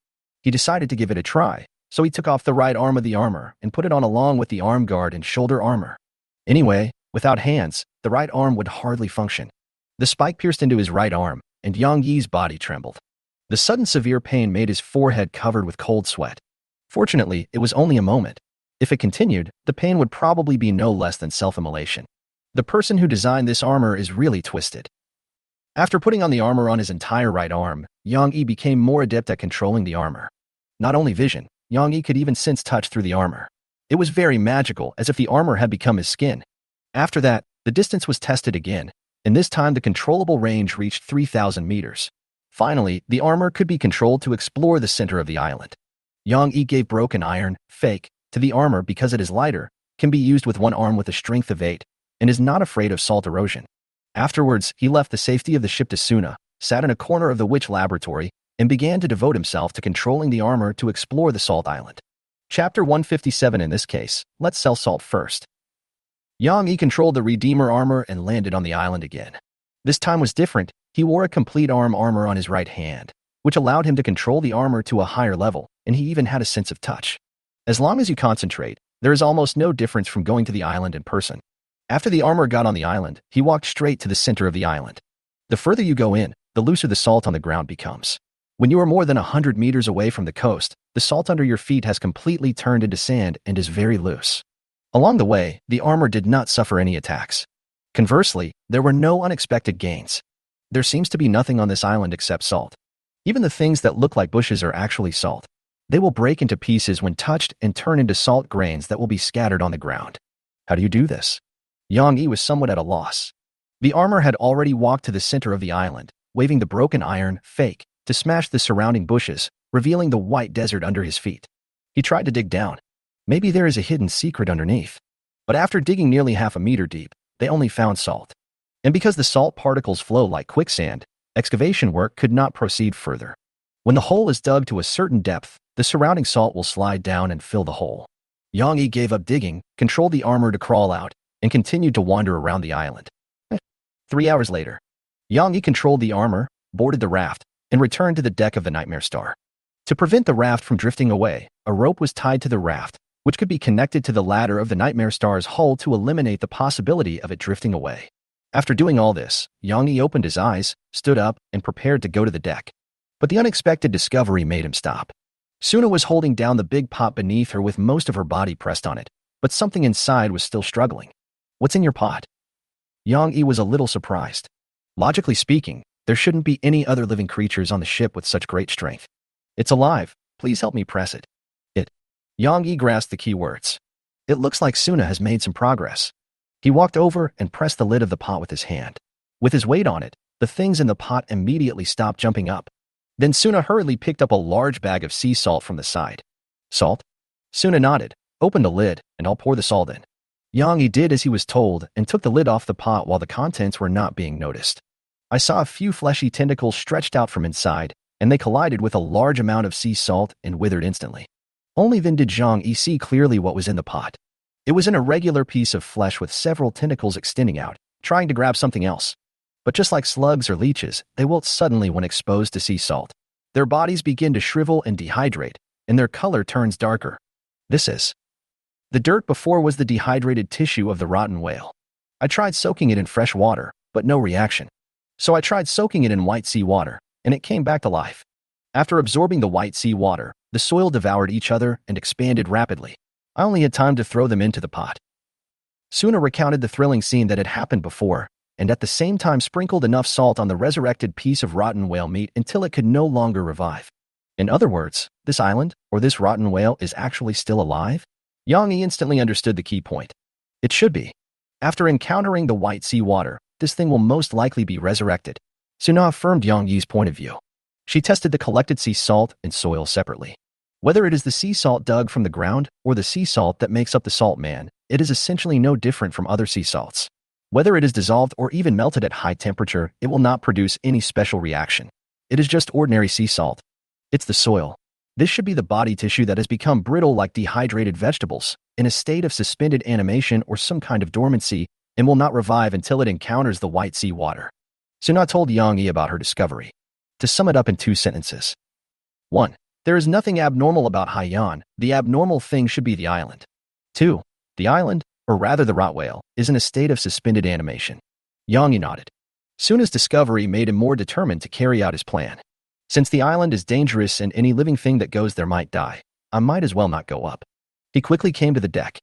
A: He decided to give it a try, so he took off the right arm of the armor and put it on along with the arm guard and shoulder armor. Anyway, without hands, the right arm would hardly function. The spike pierced into his right arm, and Yang Yi's body trembled. The sudden severe pain made his forehead covered with cold sweat. Fortunately, it was only a moment. If it continued, the pain would probably be no less than self-immolation. The person who designed this armor is really twisted. After putting on the armor on his entire right arm, Yang Yi became more adept at controlling the armor. Not only vision, Yang Yi could even sense touch through the armor. It was very magical, as if the armor had become his skin. After that, the distance was tested again, and this time the controllable range reached 3,000 meters. Finally, the armor could be controlled to explore the center of the island. Yang Yi gave broken iron, fake, to the armor because it is lighter, can be used with one arm with a strength of 8, and is not afraid of salt erosion. Afterwards, he left the safety of the ship to Suna, sat in a corner of the witch laboratory, and began to devote himself to controlling the armor to explore the salt island. Chapter 157 in this case, let's sell salt first. Yang Yi controlled the Redeemer armor and landed on the island again. This time was different. He wore a complete armor on his right hand, which allowed him to control the armor to a higher level, and he even had a sense of touch. As long as you concentrate, there is almost no difference from going to the island in person. After the armor got on the island, he walked straight to the center of the island. The further you go in, the looser the salt on the ground becomes. When you are more than 100 meters away from the coast, the salt under your feet has completely turned into sand and is very loose. Along the way, the armor did not suffer any attacks. Conversely, there were no unexpected gains. There seems to be nothing on this island except salt. Even the things that look like bushes are actually salt. They will break into pieces when touched and turn into salt grains that will be scattered on the ground. How do you do this? Yang Yi was somewhat at a loss. The armor had already walked to the center of the island, waving the broken iron, fake, to smash the surrounding bushes, revealing the white desert under his feet. He tried to dig down. Maybe there is a hidden secret underneath. But after digging nearly half a meter deep, they only found salt. And because the salt particles flow like quicksand, excavation work could not proceed further. When the hole is dug to a certain depth, the surrounding salt will slide down and fill the hole. Yang Yi gave up digging, controlled the armor to crawl out, and continued to wander around the island. 3 hours later, Yang Yi controlled the armor, boarded the raft, and returned to the deck of the Nightmare Star. To prevent the raft from drifting away, a rope was tied to the raft, which could be connected to the ladder of the Nightmare Star's hull to eliminate the possibility of it drifting away. After doing all this, Yang Yi opened his eyes, stood up, and prepared to go to the deck. But the unexpected discovery made him stop. Suna was holding down the big pot beneath her with most of her body pressed on it, but something inside was still struggling. What's in your pot? Yang Yi was a little surprised. Logically speaking, there shouldn't be any other living creatures on the ship with such great strength. It's alive. Please help me press it. Yang Yi grasped the key words. It looks like Suna has made some progress. He walked over and pressed the lid of the pot with his hand. With his weight on it, the things in the pot immediately stopped jumping up. Then Suna hurriedly picked up a large bag of sea salt from the side. Salt? Suna nodded, opened the lid, and I'll pour the salt in. Yang Yi did as he was told and took the lid off the pot while the contents were not being noticed. I saw a few fleshy tentacles stretched out from inside, and they collided with a large amount of sea salt and withered instantly. Only then did Yang Yi see clearly what was in the pot. It was an irregular piece of flesh with several tentacles extending out, trying to grab something else. But just like slugs or leeches, they wilt suddenly when exposed to sea salt. Their bodies begin to shrivel and dehydrate, and their color turns darker. This is. The dirt before was the dehydrated tissue of the rotten whale. I tried soaking it in fresh water, but no reaction. So I tried soaking it in white sea water, and it came back to life. After absorbing the white sea water, the soil devoured each other and expanded rapidly. I only had time to throw them into the pot. Suna recounted the thrilling scene that had happened before, and at the same time sprinkled enough salt on the resurrected piece of rotten whale meat until it could no longer revive. In other words, this island, or this rotten whale, is actually still alive? Yang Yi instantly understood the key point. It should be. After encountering the white sea water, this thing will most likely be resurrected. Suna affirmed Yang Yi's point of view. She tested the collected sea salt and soil separately. Whether it is the sea salt dug from the ground or the sea salt that makes up the salt man, it is essentially no different from other sea salts. Whether it is dissolved or even melted at high temperature, it will not produce any special reaction. It is just ordinary sea salt. It's the soil. This should be the body tissue that has become brittle like dehydrated vegetables, in a state of suspended animation or some kind of dormancy, and will not revive until it encounters the white sea water. Suna told Yang Yi about her discovery. To sum it up in 2 sentences. 1. There is nothing abnormal about Haiyan. The abnormal thing should be the island. 2. The island, or rather the rot whale, is in a state of suspended animation. Yang Yi nodded. Suna's discovery made him more determined to carry out his plan. Since the island is dangerous and any living thing that goes there might die, I might as well not go up. He quickly came to the deck.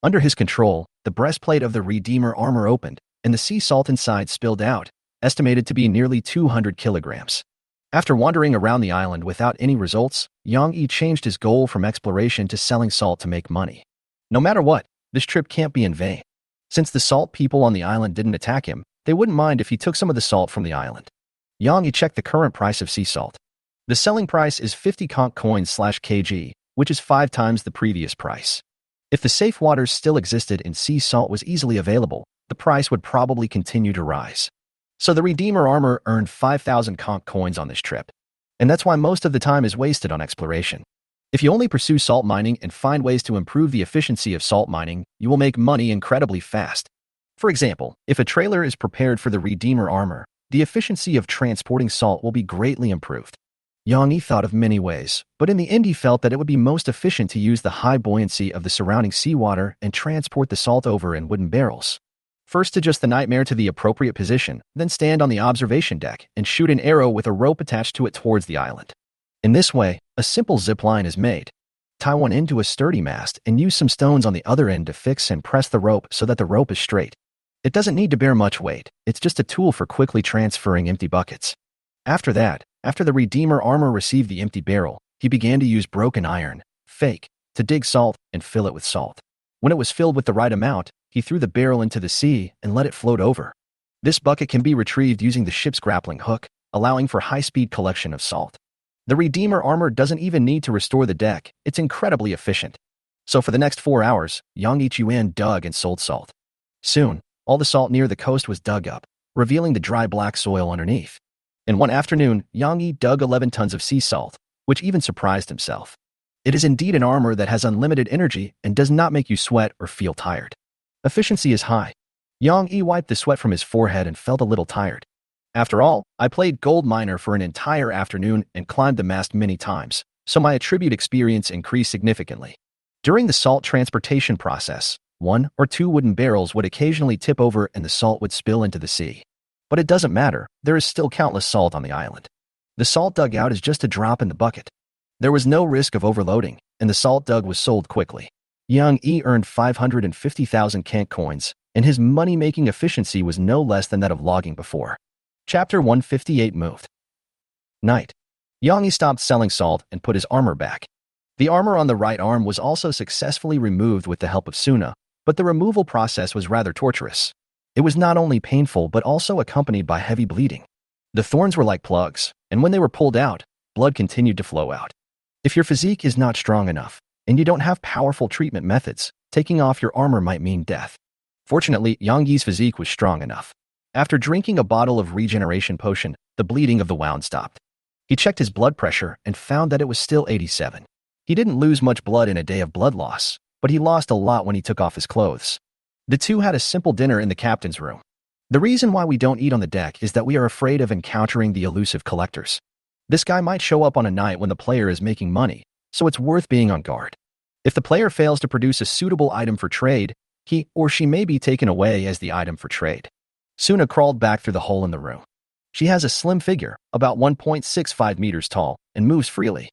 A: Under his control, the breastplate of the Redeemer armor opened, and the sea salt inside spilled out, estimated to be nearly 200 kilograms. After wandering around the island without any results, Yang Yi changed his goal from exploration to selling salt to make money. No matter what, this trip can't be in vain. Since the salt people on the island didn't attack him, they wouldn't mind if he took some of the salt from the island. Yang Yi checked the current price of sea salt. The selling price is 50 conch coins/kg, which is 5 times the previous price. If the safe waters still existed and sea salt was easily available, the price would probably continue to rise. So the Redeemer armor earned 5,000 conch coins on this trip. And that's why most of the time is wasted on exploration. If you only pursue salt mining and find ways to improve the efficiency of salt mining, you will make money incredibly fast. For example, if a trailer is prepared for the Redeemer armor, the efficiency of transporting salt will be greatly improved. Yang Yi thought of many ways, but in the end he felt that it would be most efficient to use the high buoyancy of the surrounding seawater and transport the salt over in wooden barrels. First adjust the nightmare to the appropriate position, then stand on the observation deck and shoot an arrow with a rope attached to it towards the island. In this way, a simple zip line is made. Tie one end to a sturdy mast and use some stones on the other end to fix and press the rope so that the rope is straight. It doesn't need to bear much weight, it's just a tool for quickly transferring empty buckets. After that, after the Redeemer armor received the empty barrel, he began to use broken iron, fake, to dig salt and fill it with salt. When it was filled with the right amount, he threw the barrel into the sea and let it float over. This bucket can be retrieved using the ship's grappling hook, allowing for high-speed collection of salt. The Redeemer armor doesn't even need to restore the deck, it's incredibly efficient. So for the next 4 hours, Yang Yichuan dug and sold salt. Soon, all the salt near the coast was dug up, revealing the dry black soil underneath. In one afternoon, Yang Yi dug 11 tons of sea salt, which even surprised himself. It is indeed an armor that has unlimited energy and does not make you sweat or feel tired. Efficiency is high. Yang Yi wiped the sweat from his forehead and felt a little tired. After all, I played gold miner for an entire afternoon and climbed the mast many times, so my attribute experience increased significantly. During the salt transportation process, 1 or 2 wooden barrels would occasionally tip over and the salt would spill into the sea. But it doesn't matter, there is still countless salt on the island. The salt dug out is just a drop in the bucket. There was no risk of overloading, and the salt dug was sold quickly. Yang Yi earned 550,000 conch coins, and his money-making efficiency was no less than that of logging before. Chapter 158 moved. Night. Yang Yi stopped selling salt and put his armor back. The armor on the right arm was also successfully removed with the help of Suna, but the removal process was rather torturous. It was not only painful but also accompanied by heavy bleeding. The thorns were like plugs, and when they were pulled out, blood continued to flow out. If your physique is not strong enough, and you don't have powerful treatment methods, taking off your armor might mean death. Fortunately, Yang Yi's physique was strong enough. After drinking a bottle of regeneration potion, the bleeding of the wound stopped. He checked his blood pressure and found that it was still 87. He didn't lose much blood in a day of blood loss, but he lost a lot when he took off his clothes. The two had a simple dinner in the captain's room. The reason why we don't eat on the deck is that we are afraid of encountering the elusive collectors. This guy might show up on a night when the player is making money, so it's worth being on guard. If the player fails to produce a suitable item for trade, he or she may be taken away as the item for trade. Suna crawled back through the hole in the room. She has a slim figure, about 1.65 meters tall, and moves freely.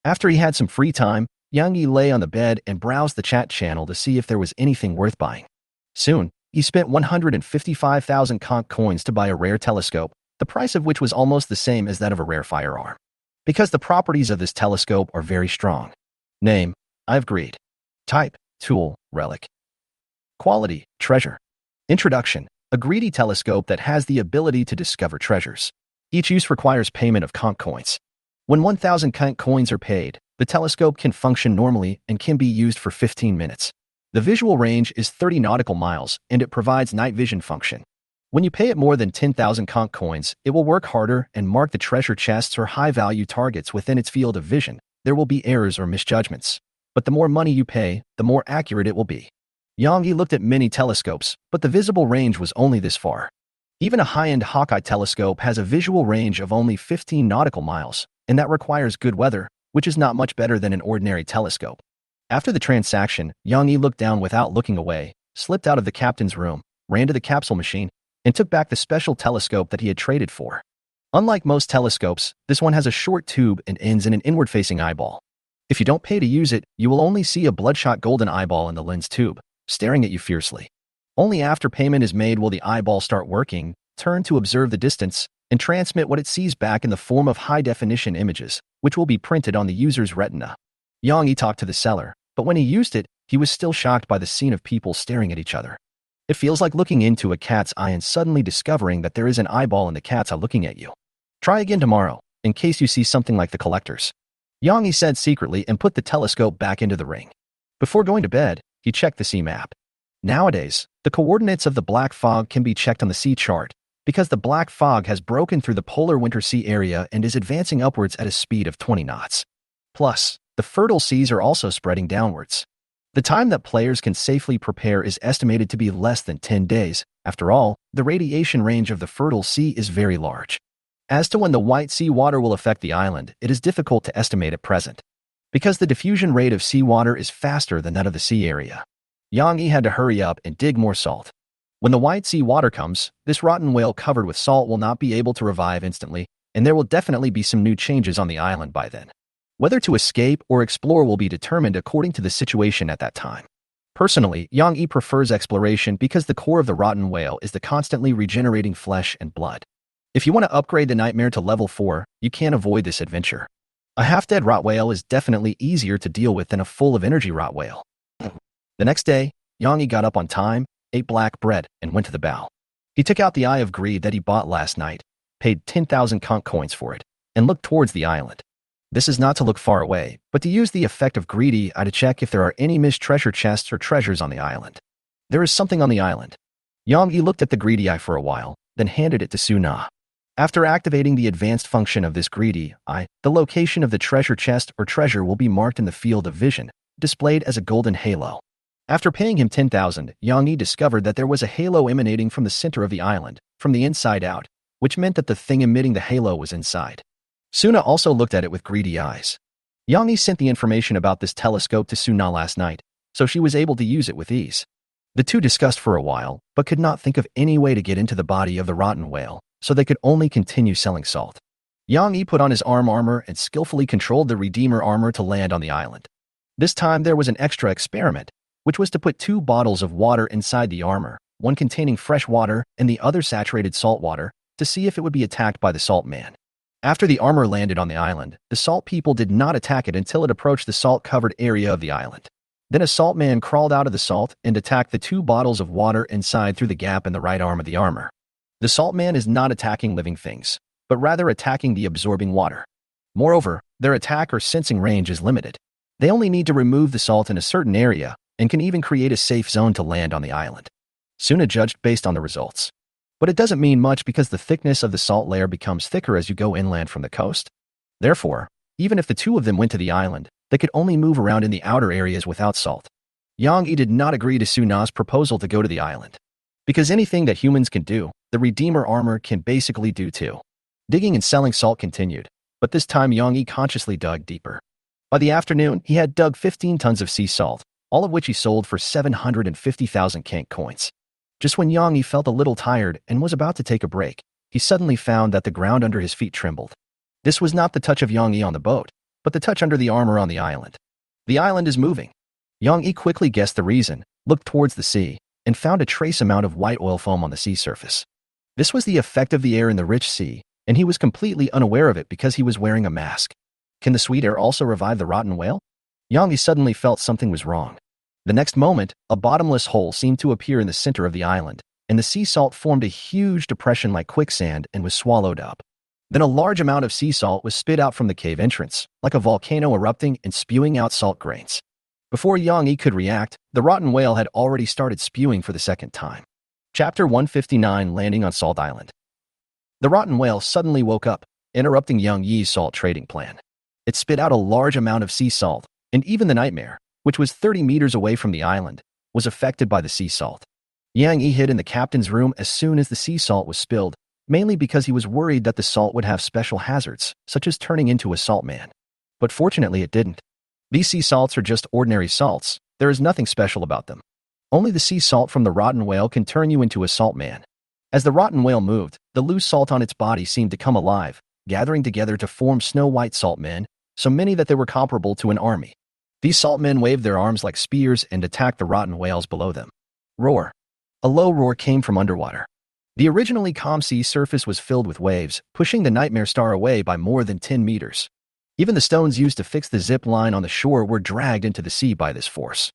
A: After he had some free time, Yang Yi lay on the bed and browsed the chat channel to see if there was anything worth buying. Soon, he spent 155,000 conch coins to buy a rare telescope, the price of which was almost the same as that of a rare firearm. Because the properties of this telescope are very strong. Name, I've agreed. Type, tool, relic. Quality, treasure. Introduction, a greedy telescope that has the ability to discover treasures. Each use requires payment of conch coins. When 1,000 conch coins are paid, the telescope can function normally and can be used for 15 minutes. The visual range is 30 nautical miles, and it provides night vision function. When you pay it more than 10,000 conch coins, it will work harder and mark the treasure chests or high-value targets within its field of vision. There will be errors or misjudgments. But the more money you pay, the more accurate it will be. Yang Yi looked at many telescopes, but the visible range was only this far. Even a high-end Hawkeye telescope has a visual range of only 15 nautical miles, and that requires good weather, which is not much better than an ordinary telescope. After the transaction, Yang Yi looked down without looking away, slipped out of the captain's room, ran to the capsule machine, and took back the special telescope that he had traded for. Unlike most telescopes, this one has a short tube and ends in an inward-facing eyeball. If you don't pay to use it, you will only see a bloodshot golden eyeball in the lens tube, staring at you fiercely. Only after payment is made will the eyeball start working, turn to observe the distance, and transmit what it sees back in the form of high-definition images, which will be printed on the user's retina. Yang Yi talked to the seller, but when he used it, he was still shocked by the scene of people staring at each other. It feels like looking into a cat's eye and suddenly discovering that there is an eyeball in the cat's eye looking at you. Try again tomorrow, in case you see something like the collectors. Yang Yi said secretly and put the telescope back into the ring. Before going to bed, he checked the sea map. Nowadays, the coordinates of the black fog can be checked on the sea chart, because the black fog has broken through the polar winter sea area and is advancing upwards at a speed of 20 knots. Plus, the fertile seas are also spreading downwards. The time that players can safely prepare is estimated to be less than 10 days. After all, the radiation range of the fertile sea is very large. As to when the white sea water will affect the island, it is difficult to estimate at present, because the diffusion rate of seawater is faster than that of the sea area. Yang Yi had to hurry up and dig more salt. When the white sea water comes, this rotten whale covered with salt will not be able to revive instantly, and there will definitely be some new changes on the island by then. Whether to escape or explore will be determined according to the situation at that time. Personally, Yang Yi prefers exploration because the core of the rotten whale is the constantly regenerating flesh and blood. If you want to upgrade the nightmare to level 4, you can't avoid this adventure. A half-dead rot whale is definitely easier to deal with than a full-of-energy rot whale. The next day, Yang Yi got up on time, ate black bread, and went to the bow. He took out the Eye of Greed that he bought last night, paid 10,000 conch coins for it, and looked towards the island. This is not to look far away, but to use the effect of Greedy Eye to check if there are any missed treasure chests or treasures on the island. There is something on the island. Yang Yi looked at the Greedy Eye for a while, then handed it to Suna. After activating the advanced function of this Greedy Eye, the location of the treasure chest or treasure will be marked in the field of vision, displayed as a golden halo. After paying him 10,000, Yang Yi discovered that there was a halo emanating from the center of the island, from the inside out, which meant that the thing emitting the halo was inside. Suna also looked at it with greedy eyes. Yang Yi sent the information about this telescope to Suna last night, so she was able to use it with ease. The two discussed for a while, but could not think of any way to get into the body of the rotten whale, so they could only continue selling salt. Yang Yi put on his armor and skillfully controlled the Redeemer armor to land on the island. This time there was an extra experiment, which was to put 2 bottles of water inside the armor, one containing fresh water and the other saturated salt water, to see if it would be attacked by the salt man. After the armor landed on the island, the salt people did not attack it until it approached the salt-covered area of the island. Then a salt man crawled out of the salt and attacked the 2 bottles of water inside through the gap in the right arm of the armor. The salt man is not attacking living things, but rather attacking the absorbing water. Moreover, their attack or sensing range is limited. They only need to remove the salt in a certain area and can even create a safe zone to land on the island. Suna judged based on the results. But it doesn't mean much because the thickness of the salt layer becomes thicker as you go inland from the coast. Therefore, even if the 2 of them went to the island, they could only move around in the outer areas without salt. Yang Yi did not agree to Suna's proposal to go to the island. Because anything that humans can do, the Redeemer armor can basically do too. Digging and selling salt continued. But this time Yang Yi consciously dug deeper. By the afternoon, he had dug 15 tons of sea salt, all of which he sold for 750,000 kank coins. Just when Yang Yi felt a little tired and was about to take a break, he suddenly found that the ground under his feet trembled. This was not the touch of Yang Yi on the boat, but the touch under the armor on the island. The island is moving. Yang Yi quickly guessed the reason, looked towards the sea, and found a trace amount of white oil foam on the sea surface. This was the effect of the air in the rich sea, and he was completely unaware of it because he was wearing a mask. Can the sweet air also revive the rotten whale? Yang Yi suddenly felt something was wrong. The next moment, a bottomless hole seemed to appear in the center of the island, and the sea salt formed a huge depression like quicksand and was swallowed up. Then a large amount of sea salt was spit out from the cave entrance, like a volcano erupting and spewing out salt grains. Before Yang Yi could react, the rotten whale had already started spewing for the second time. Chapter 159, Landing on Salt Island. The rotten whale suddenly woke up, interrupting Yang Yi's salt trading plan. It spit out a large amount of sea salt, and even the nightmare, which was 30 meters away from the island, was affected by the sea salt. Yang Yi hid in the captain's room as soon as the sea salt was spilled, mainly because he was worried that the salt would have special hazards, such as turning into a salt man. But fortunately it didn't. These sea salts are just ordinary salts. There is nothing special about them. Only the sea salt from the rotten whale can turn you into a salt man. As the rotten whale moved, the loose salt on its body seemed to come alive, gathering together to form snow-white salt men, so many that they were comparable to an army. These salt men waved their arms like spears and attacked the rotten whales below them. Roar. A low roar came from underwater. The originally calm sea surface was filled with waves, pushing the nightmare star away by more than 10 meters. Even the stones used to fix the zip line on the shore were dragged into the sea by this force.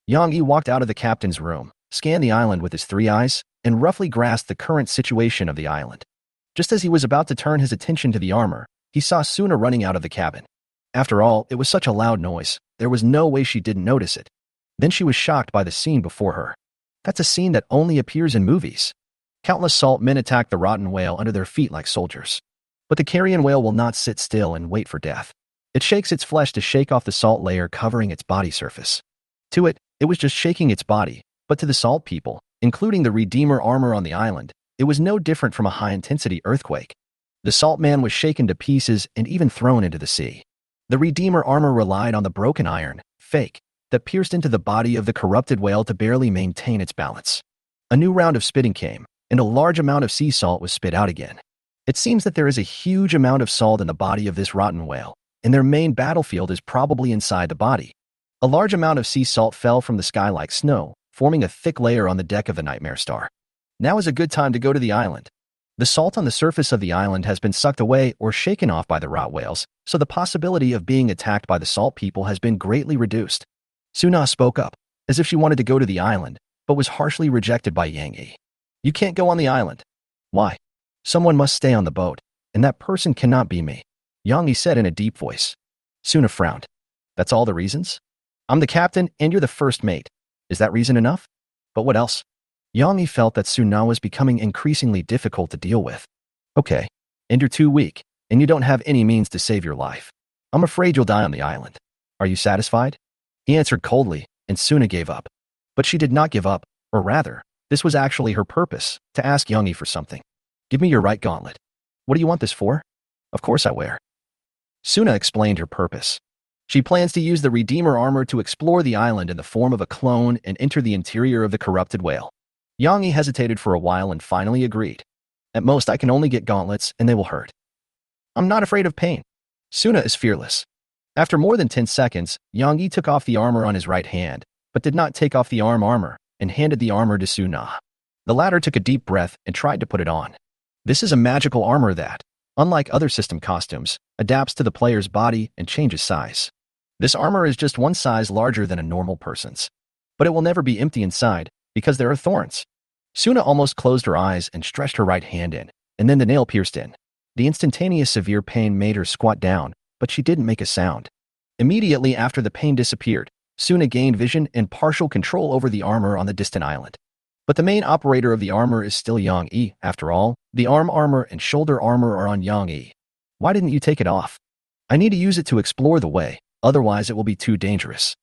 A: Yang Yi walked out of the captain's room, scanned the island with his 3 eyes, and roughly grasped the current situation of the island. Just as he was about to turn his attention to the armor, he saw Suna running out of the cabin. After all, it was such a loud noise, there was no way she didn't notice it. Then she was shocked by the scene before her. That's a scene that only appears in movies. Countless salt men attack the rotten whale under their feet like soldiers. But the carrion whale will not sit still and wait for death. It shakes its flesh to shake off the salt layer covering its body surface. To it, it was just shaking its body, but to the salt people, including the Redeemer armor on the island, it was no different from a high-intensity earthquake. The salt man was shaken to pieces and even thrown into the sea. The Redeemer armor relied on the broken iron, fake, that pierced into the body of the corrupted whale to barely maintain its balance. A new round of spitting came, and a large amount of sea salt was spit out again. It seems that there is a huge amount of salt in the body of this rotten whale, and their main battlefield is probably inside the body. A large amount of sea salt fell from the sky like snow, forming a thick layer on the deck of the Nightmare Star. Now is a good time to go to the island. The salt on the surface of the island has been sucked away or shaken off by the rot whales, so the possibility of being attacked by the salt people has been greatly reduced. Suna spoke up, as if she wanted to go to the island, but was harshly rejected by Yang Yi. You can't go on the island. Why? Someone must stay on the boat, and that person cannot be me, Yang Yi said in a deep voice. Suna frowned. That's all the reasons? I'm the captain and you're the first mate. Is that reason enough? But what else? Yang Yi felt that Suna was becoming increasingly difficult to deal with. Okay, and you're too weak, and you don't have any means to save your life. I'm afraid you'll die on the island. Are you satisfied? He answered coldly, and Suna gave up. But she did not give up, or rather, this was actually her purpose, to ask Yang Yi for something. Give me your right gauntlet. What do you want this for? Of course I wear. Suna explained her purpose. She plans to use the Redeemer armor to explore the island in the form of a clone and enter the interior of the corrupted whale. Yang Yi hesitated for a while and finally agreed. At most, I can only get gauntlets, and they will hurt. I'm not afraid of pain. Suna is fearless. After more than 10 seconds, Yang Yi took off the armor on his right hand, but did not take off the armor, and handed the armor to Suna. The latter took a deep breath and tried to put it on. This is a magical armor that, unlike other system costumes, adapts to the player's body and changes size. This armor is just one size larger than a normal person's. But it will never be empty inside, because there are thorns. Suna almost closed her eyes and stretched her right hand in, and then the nail pierced in. The instantaneous severe pain made her squat down, but she didn't make a sound. Immediately after the pain disappeared, Suna gained vision and partial control over the armor on the distant island. But the main operator of the armor is still Yang Yi. After all, the arm armor and shoulder armor are on Yang Yi. Why didn't you take it off? I need to use it to explore the way, otherwise it will be too dangerous.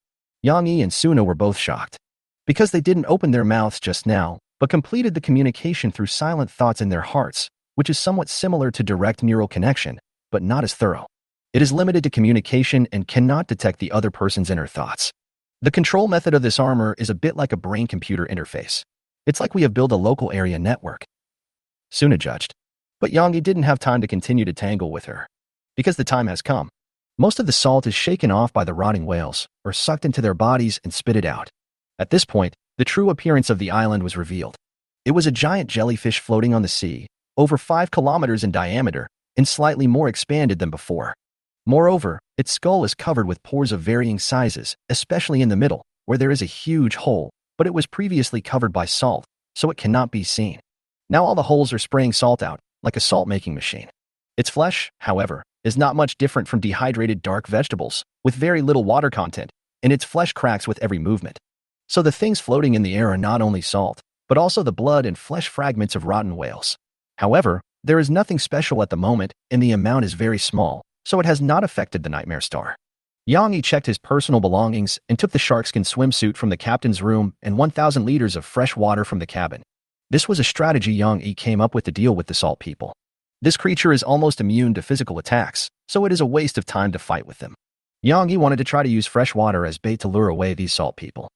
A: Yang Yi and Suna were both shocked. Because they didn't open their mouths just now, but completed the communication through silent thoughts in their hearts, which is somewhat similar to direct neural connection, but not as thorough. It is limited to communication and cannot detect the other person's inner thoughts. The control method of this armor is a bit like a brain-computer interface. It's like we have built a local area network. Suna judged. But Yang didn't have time to continue to tangle with her. Because the time has come. Most of the salt is shaken off by the rotting whales, or sucked into their bodies and spitted out. At this point, the true appearance of the island was revealed. It was a giant jellyfish floating on the sea, over 5 kilometers in diameter, and slightly more expanded than before. Moreover, its skull is covered with pores of varying sizes, especially in the middle, where there is a huge hole, but it was previously covered by salt, so it cannot be seen. Now all the holes are spraying salt out, like a salt-making machine. Its flesh, however, is not much different from dehydrated dark vegetables, with very little water content, and its flesh cracks with every movement. So the things floating in the air are not only salt, but also the blood and flesh fragments of rotten whales. However, there is nothing special at the moment, and the amount is very small, so it has not affected the Nightmare Star. Yang checked his personal belongings and took the sharkskin swimsuit from the captain's room and 1,000 liters of fresh water from the cabin. This was a strategy Yang came up with to deal with the salt people. This creature is almost immune to physical attacks, so it is a waste of time to fight with them. Yang wanted to try to use fresh water as bait to lure away these salt people.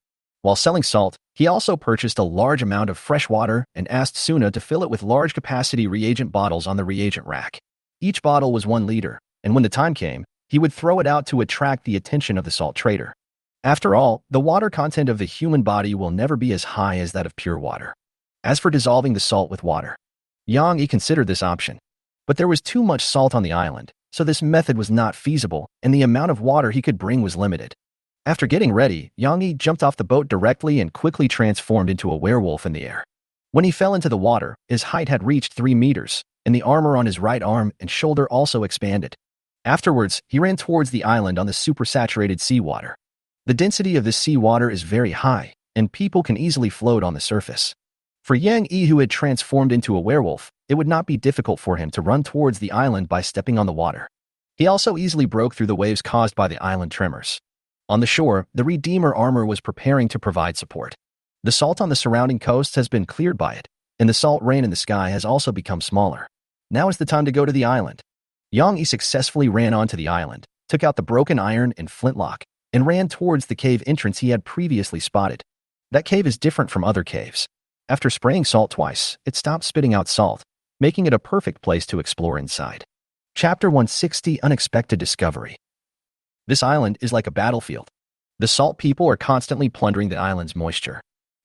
A: While selling salt, he also purchased a large amount of fresh water and asked Suna to fill it with large-capacity reagent bottles on the reagent rack. Each bottle was 1 liter, and when the time came, he would throw it out to attract the attention of the salt trader. After all, the water content of the human body will never be as high as that of pure water. As for dissolving the salt with water, Yang considered this option. But there was too much salt on the island, so this method was not feasible, and the amount of water he could bring was limited. After getting ready, Yang jumped off the boat directly and quickly transformed into a werewolf in the air. When he fell into the water, his height had reached 3 meters, and the armor on his right arm and shoulder also expanded. Afterwards, he ran towards the island on the supersaturated seawater. The density of this seawater is very high, and people can easily float on the surface. For Yang who had transformed into a werewolf, it would not be difficult for him to run towards the island by stepping on the water. He also easily broke through the waves caused by the island tremors. On the shore, the Redeemer armor was preparing to provide support. The salt on the surrounding coasts has been cleared by it, and the salt rain in the sky has also become smaller. Now is the time to go to the island. Yang successfully ran onto the island, took out the broken iron and flintlock, and ran towards the cave entrance he had previously spotted. That cave is different from other caves. After spraying salt twice, it stopped spitting out salt, making it a perfect place to explore inside. Chapter 160: Unexpected Discovery. This island is like a battlefield. The salt people are constantly plundering the island's moisture.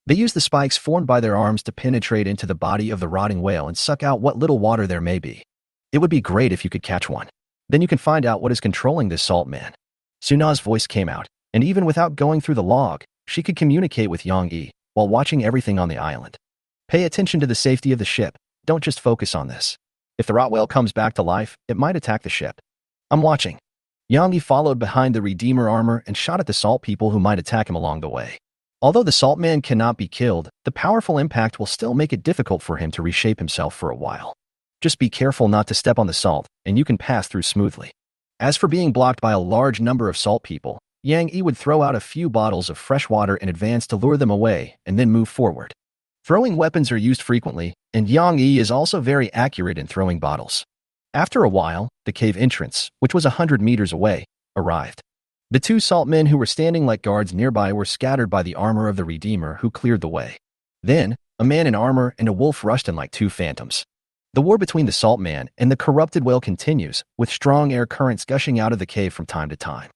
A: They use the spikes formed by their arms to penetrate into the body of the rotting whale and suck out what little water there may be. It would be great if you could catch one. Then you can find out what is controlling this salt man. Suna's voice came out, and even without going through the log, she could communicate with Yang while watching everything on the island. Pay attention to the safety of the ship. Don't just focus on this. If the rot whale comes back to life, it might attack the ship. I'm watching. Yang followed behind the Redeemer armor and shot at the salt people who might attack him along the way. Although the salt man cannot be killed, the powerful impact will still make it difficult for him to reshape himself for a while. Just be careful not to step on the salt, and you can pass through smoothly. As for being blocked by a large number of salt people, Yang would throw out a few bottles of fresh water in advance to lure them away and then move forward. Throwing weapons are used frequently, and Yang is also very accurate in throwing bottles. After a while, the cave entrance, which was 100 meters away, arrived. The 2 salt men who were standing like guards nearby were scattered by the armor of the Redeemer, who cleared the way. Then, a man in armor and a wolf rushed in like 2 phantoms. The war between the salt man and the corrupted whale continues, with strong air currents gushing out of the cave from time to time.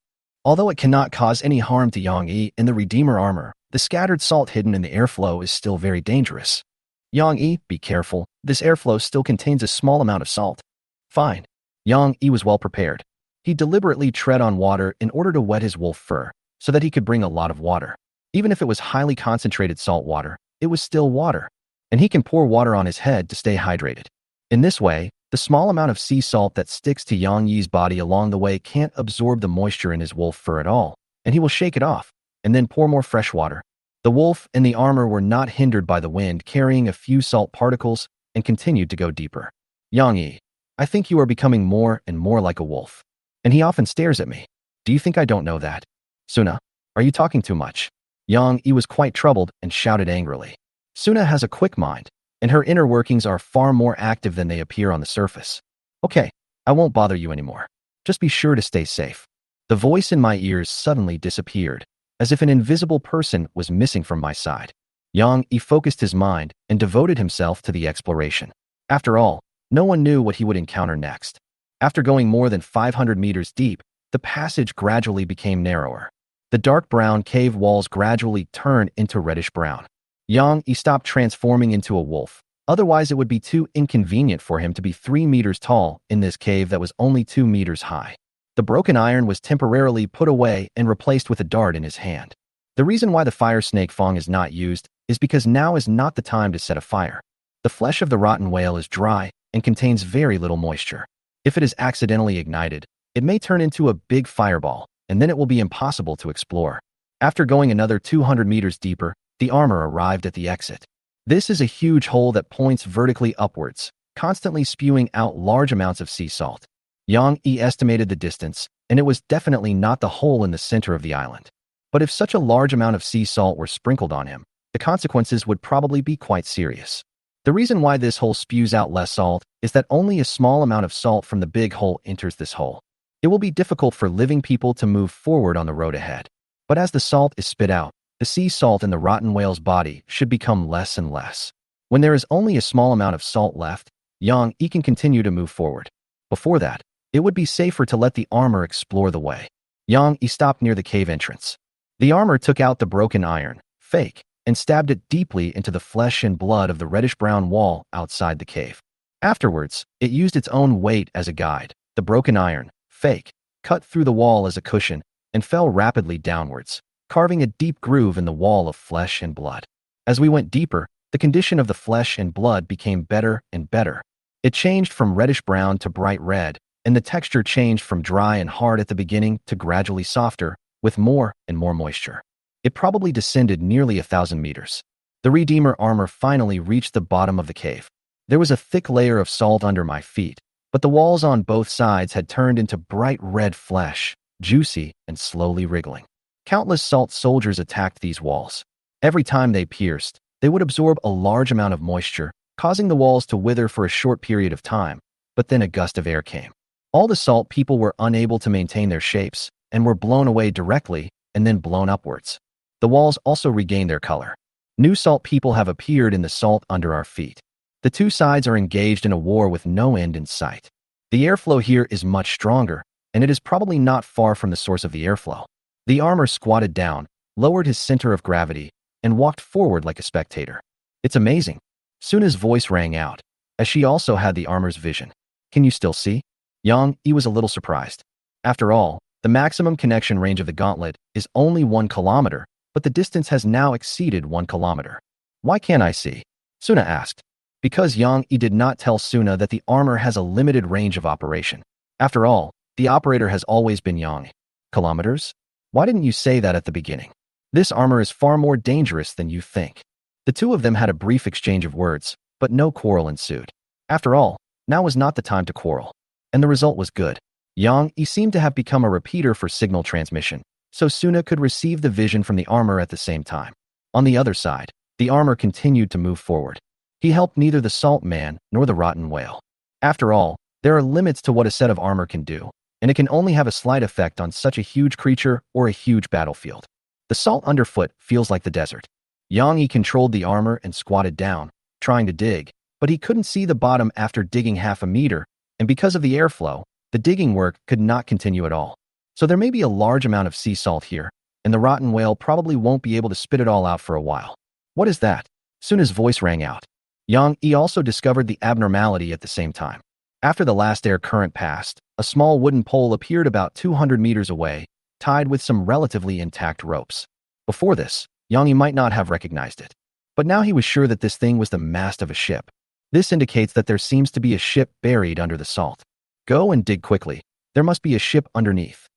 A: Although it cannot cause any harm to Yang and the Redeemer armor, the scattered salt hidden in the airflow is still very dangerous. Yang be careful, this airflow still contains a small amount of salt. Fine. Yang was well prepared. He deliberately tread on water in order to wet his wolf fur, so that he could bring a lot of water. Even if it was highly concentrated salt water, it was still water, and he can pour water on his head to stay hydrated. In this way, the small amount of sea salt that sticks to Yang body along the way can't absorb the moisture in his wolf fur at all, and he will shake it off, and then pour more fresh water. The wolf and the armor were not hindered by the wind carrying a few salt particles and continued to go deeper. Yang, I think you are becoming more and more like a wolf. And he often stares at me. Do you think I don't know that? Suna, are you talking too much? Yang was quite troubled and shouted angrily. Suna has a quick mind, and her inner workings are far more active than they appear on the surface. Okay, I won't bother you anymore. Just be sure to stay safe. The voice in my ears suddenly disappeared, as if an invisible person was missing from my side. Yang Yi focused his mind and devoted himself to the exploration. After all, no one knew what he would encounter next. After going more than 500 meters deep, the passage gradually became narrower. The dark brown cave walls gradually turned into reddish brown. Yang Yi stopped transforming into a wolf. Otherwise, it would be too inconvenient for him to be 3 meters tall in this cave that was only 2 meters high. The broken iron was temporarily put away and replaced with a dart in his hand. The reason why the fire snake fang is not used is because now is not the time to set a fire. The flesh of the rotten whale is dry and contains very little moisture. If it is accidentally ignited, it may turn into a big fireball, and then it will be impossible to explore. After going another 200 meters deeper, the armor arrived at the exit. This is a huge hole that points vertically upwards, constantly spewing out large amounts of sea salt. Yang Yi estimated the distance, and it was definitely not the hole in the center of the island. But if such a large amount of sea salt were sprinkled on him, the consequences would probably be quite serious. The reason why this hole spews out less salt is that only a small amount of salt from the big hole enters this hole. It will be difficult for living people to move forward on the road ahead. But as the salt is spit out, the sea salt in the rotten whale's body should become less and less. When there is only a small amount of salt left, Yang Yi can continue to move forward. Before that, it would be safer to let the armor explore the way. Yang Yi stopped near the cave entrance. The armor took out the broken iron, fake, and stabbed it deeply into the flesh and blood of the reddish-brown wall outside the cave. Afterwards, it used its own weight as a guide. The broken iron, fake, cut through the wall as a cushion and fell rapidly downwards, carving a deep groove in the wall of flesh and blood. As we went deeper, the condition of the flesh and blood became better and better. It changed from reddish-brown to bright red, and the texture changed from dry and hard at the beginning to gradually softer, with more and more moisture. It probably descended nearly 1,000 meters. The Redeemer armor finally reached the bottom of the cave. There was a thick layer of salt under my feet, but the walls on both sides had turned into bright red flesh, juicy and slowly wriggling. Countless salt soldiers attacked these walls. Every time they pierced, they would absorb a large amount of moisture, causing the walls to wither for a short period of time, but then a gust of air came. All the salt people were unable to maintain their shapes and were blown away directly and then blown upwards. The walls also regained their color. New salt people have appeared in the salt under our feet. The two sides are engaged in a war with no end in sight. The airflow here is much stronger, and it is probably not far from the source of the airflow. The armor squatted down, lowered his center of gravity, and walked forward like a spectator. It's amazing. Suna's voice rang out, as she also had the armor's vision. Can you still see? Yang Yi was a little surprised. After all, the maximum connection range of the gauntlet is only 1 kilometer, but the distance has now exceeded 1 kilometer. Why can't I see? Suna asked. Because Yang Yi did not tell Suna that the armor has a limited range of operation. After all, the operator has always been Yang. Kilometers? Why didn't you say that at the beginning? This armor is far more dangerous than you think. The two of them had a brief exchange of words, but no quarrel ensued. After all, now was not the time to quarrel. And the result was good. Yang Yi seemed to have become a repeater for signal transmission, so Suna could receive the vision from the armor at the same time. On the other side, the armor continued to move forward. He helped neither the salt man nor the rotten whale. After all, there are limits to what a set of armor can do, and it can only have a slight effect on such a huge creature or a huge battlefield. The salt underfoot feels like the desert. Yang Yi controlled the armor and squatted down, trying to dig, but he couldn't see the bottom after digging half a meter, and because of the airflow, the digging work could not continue at all. So there may be a large amount of sea salt here, and the rotten whale probably won't be able to spit it all out for a while. What is that? Suna's voice rang out. Yang Yi also discovered the abnormality at the same time. After the last air current passed, a small wooden pole appeared about 200 meters away, tied with some relatively intact ropes. Before this, Yang Yi might not have recognized it. But now he was sure that this thing was the mast of a ship. This indicates that there seems to be a ship buried under the salt. Go and dig quickly. There must be a ship underneath.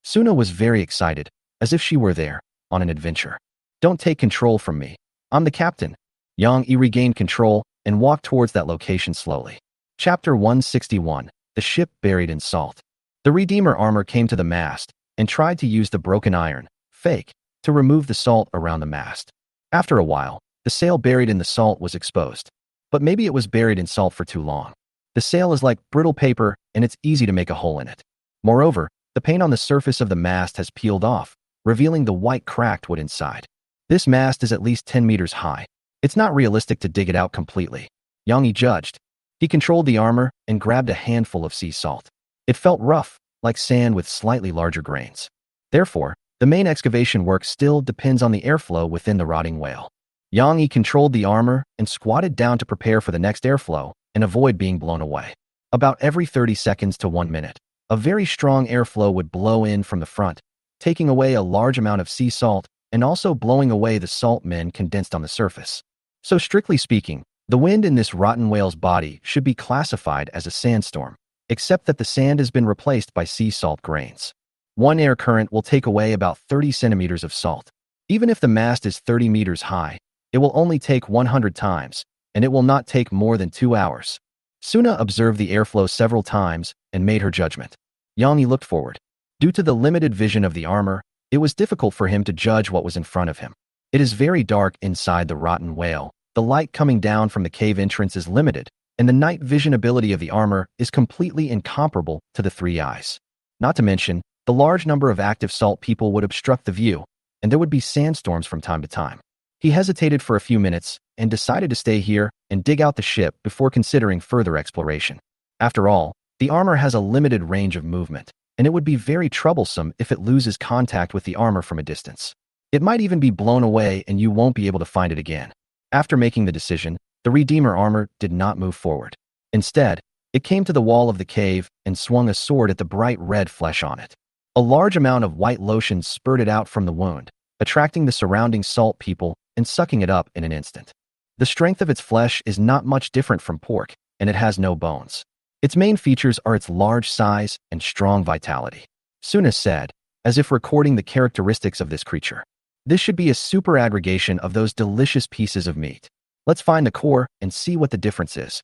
A: Suna was very excited, as if she were there, on an adventure. Don't take control from me. I'm the captain. Yang Yi regained control and walked towards that location slowly. Chapter 161, The Ship Buried in Salt. The Redeemer armor came to the mast and tried to use the broken iron, fake, to remove the salt around the mast. After a while, the sail buried in the salt was exposed. But maybe it was buried in salt for too long. The sail is like brittle paper, and it's easy to make a hole in it. Moreover, the paint on the surface of the mast has peeled off, revealing the white cracked wood inside. This mast is at least 10 meters high. It's not realistic to dig it out completely, Yang Yi judged. He controlled the armor and grabbed a handful of sea salt. It felt rough, like sand with slightly larger grains. Therefore, the main excavation work still depends on the airflow within the rotting whale. Yang Yi controlled the armor and squatted down to prepare for the next airflow and avoid being blown away. About every 30 seconds to 1 minute, a very strong airflow would blow in from the front, taking away a large amount of sea salt and also blowing away the salt men condensed on the surface. So strictly speaking, the wind in this rotten whale's body should be classified as a sandstorm, except that the sand has been replaced by sea salt grains. One air current will take away about 30 centimeters of salt. Even if the mast is 30 meters high, it will only take 100 times, and it will not take more than 2 hours. Suna observed the airflow several times and made her judgment. Yang Yi looked forward. Due to the limited vision of the armor, it was difficult for him to judge what was in front of him. It is very dark inside the rotten whale. The light coming down from the cave entrance is limited, and the night vision ability of the armor is completely incomparable to the 3 eyes. Not to mention, the large number of active salt people would obstruct the view, and there would be sandstorms from time to time. He hesitated for a few minutes and decided to stay here and dig out the ship before considering further exploration. After all, the armor has a limited range of movement, and it would be very troublesome if it loses contact with the armor from a distance. It might even be blown away and you won't be able to find it again. After making the decision, the Redeemer armor did not move forward. Instead, it came to the wall of the cave and swung a sword at the bright red flesh on it. A large amount of white lotion spurted out from the wound, attracting the surrounding salt people and sucking it up in an instant. The strength of its flesh is not much different from pork, and it has no bones. Its main features are its large size and strong vitality. Suna said, as if recording the characteristics of this creature. This should be a super aggregation of those delicious pieces of meat. Let's find the core and see what the difference is.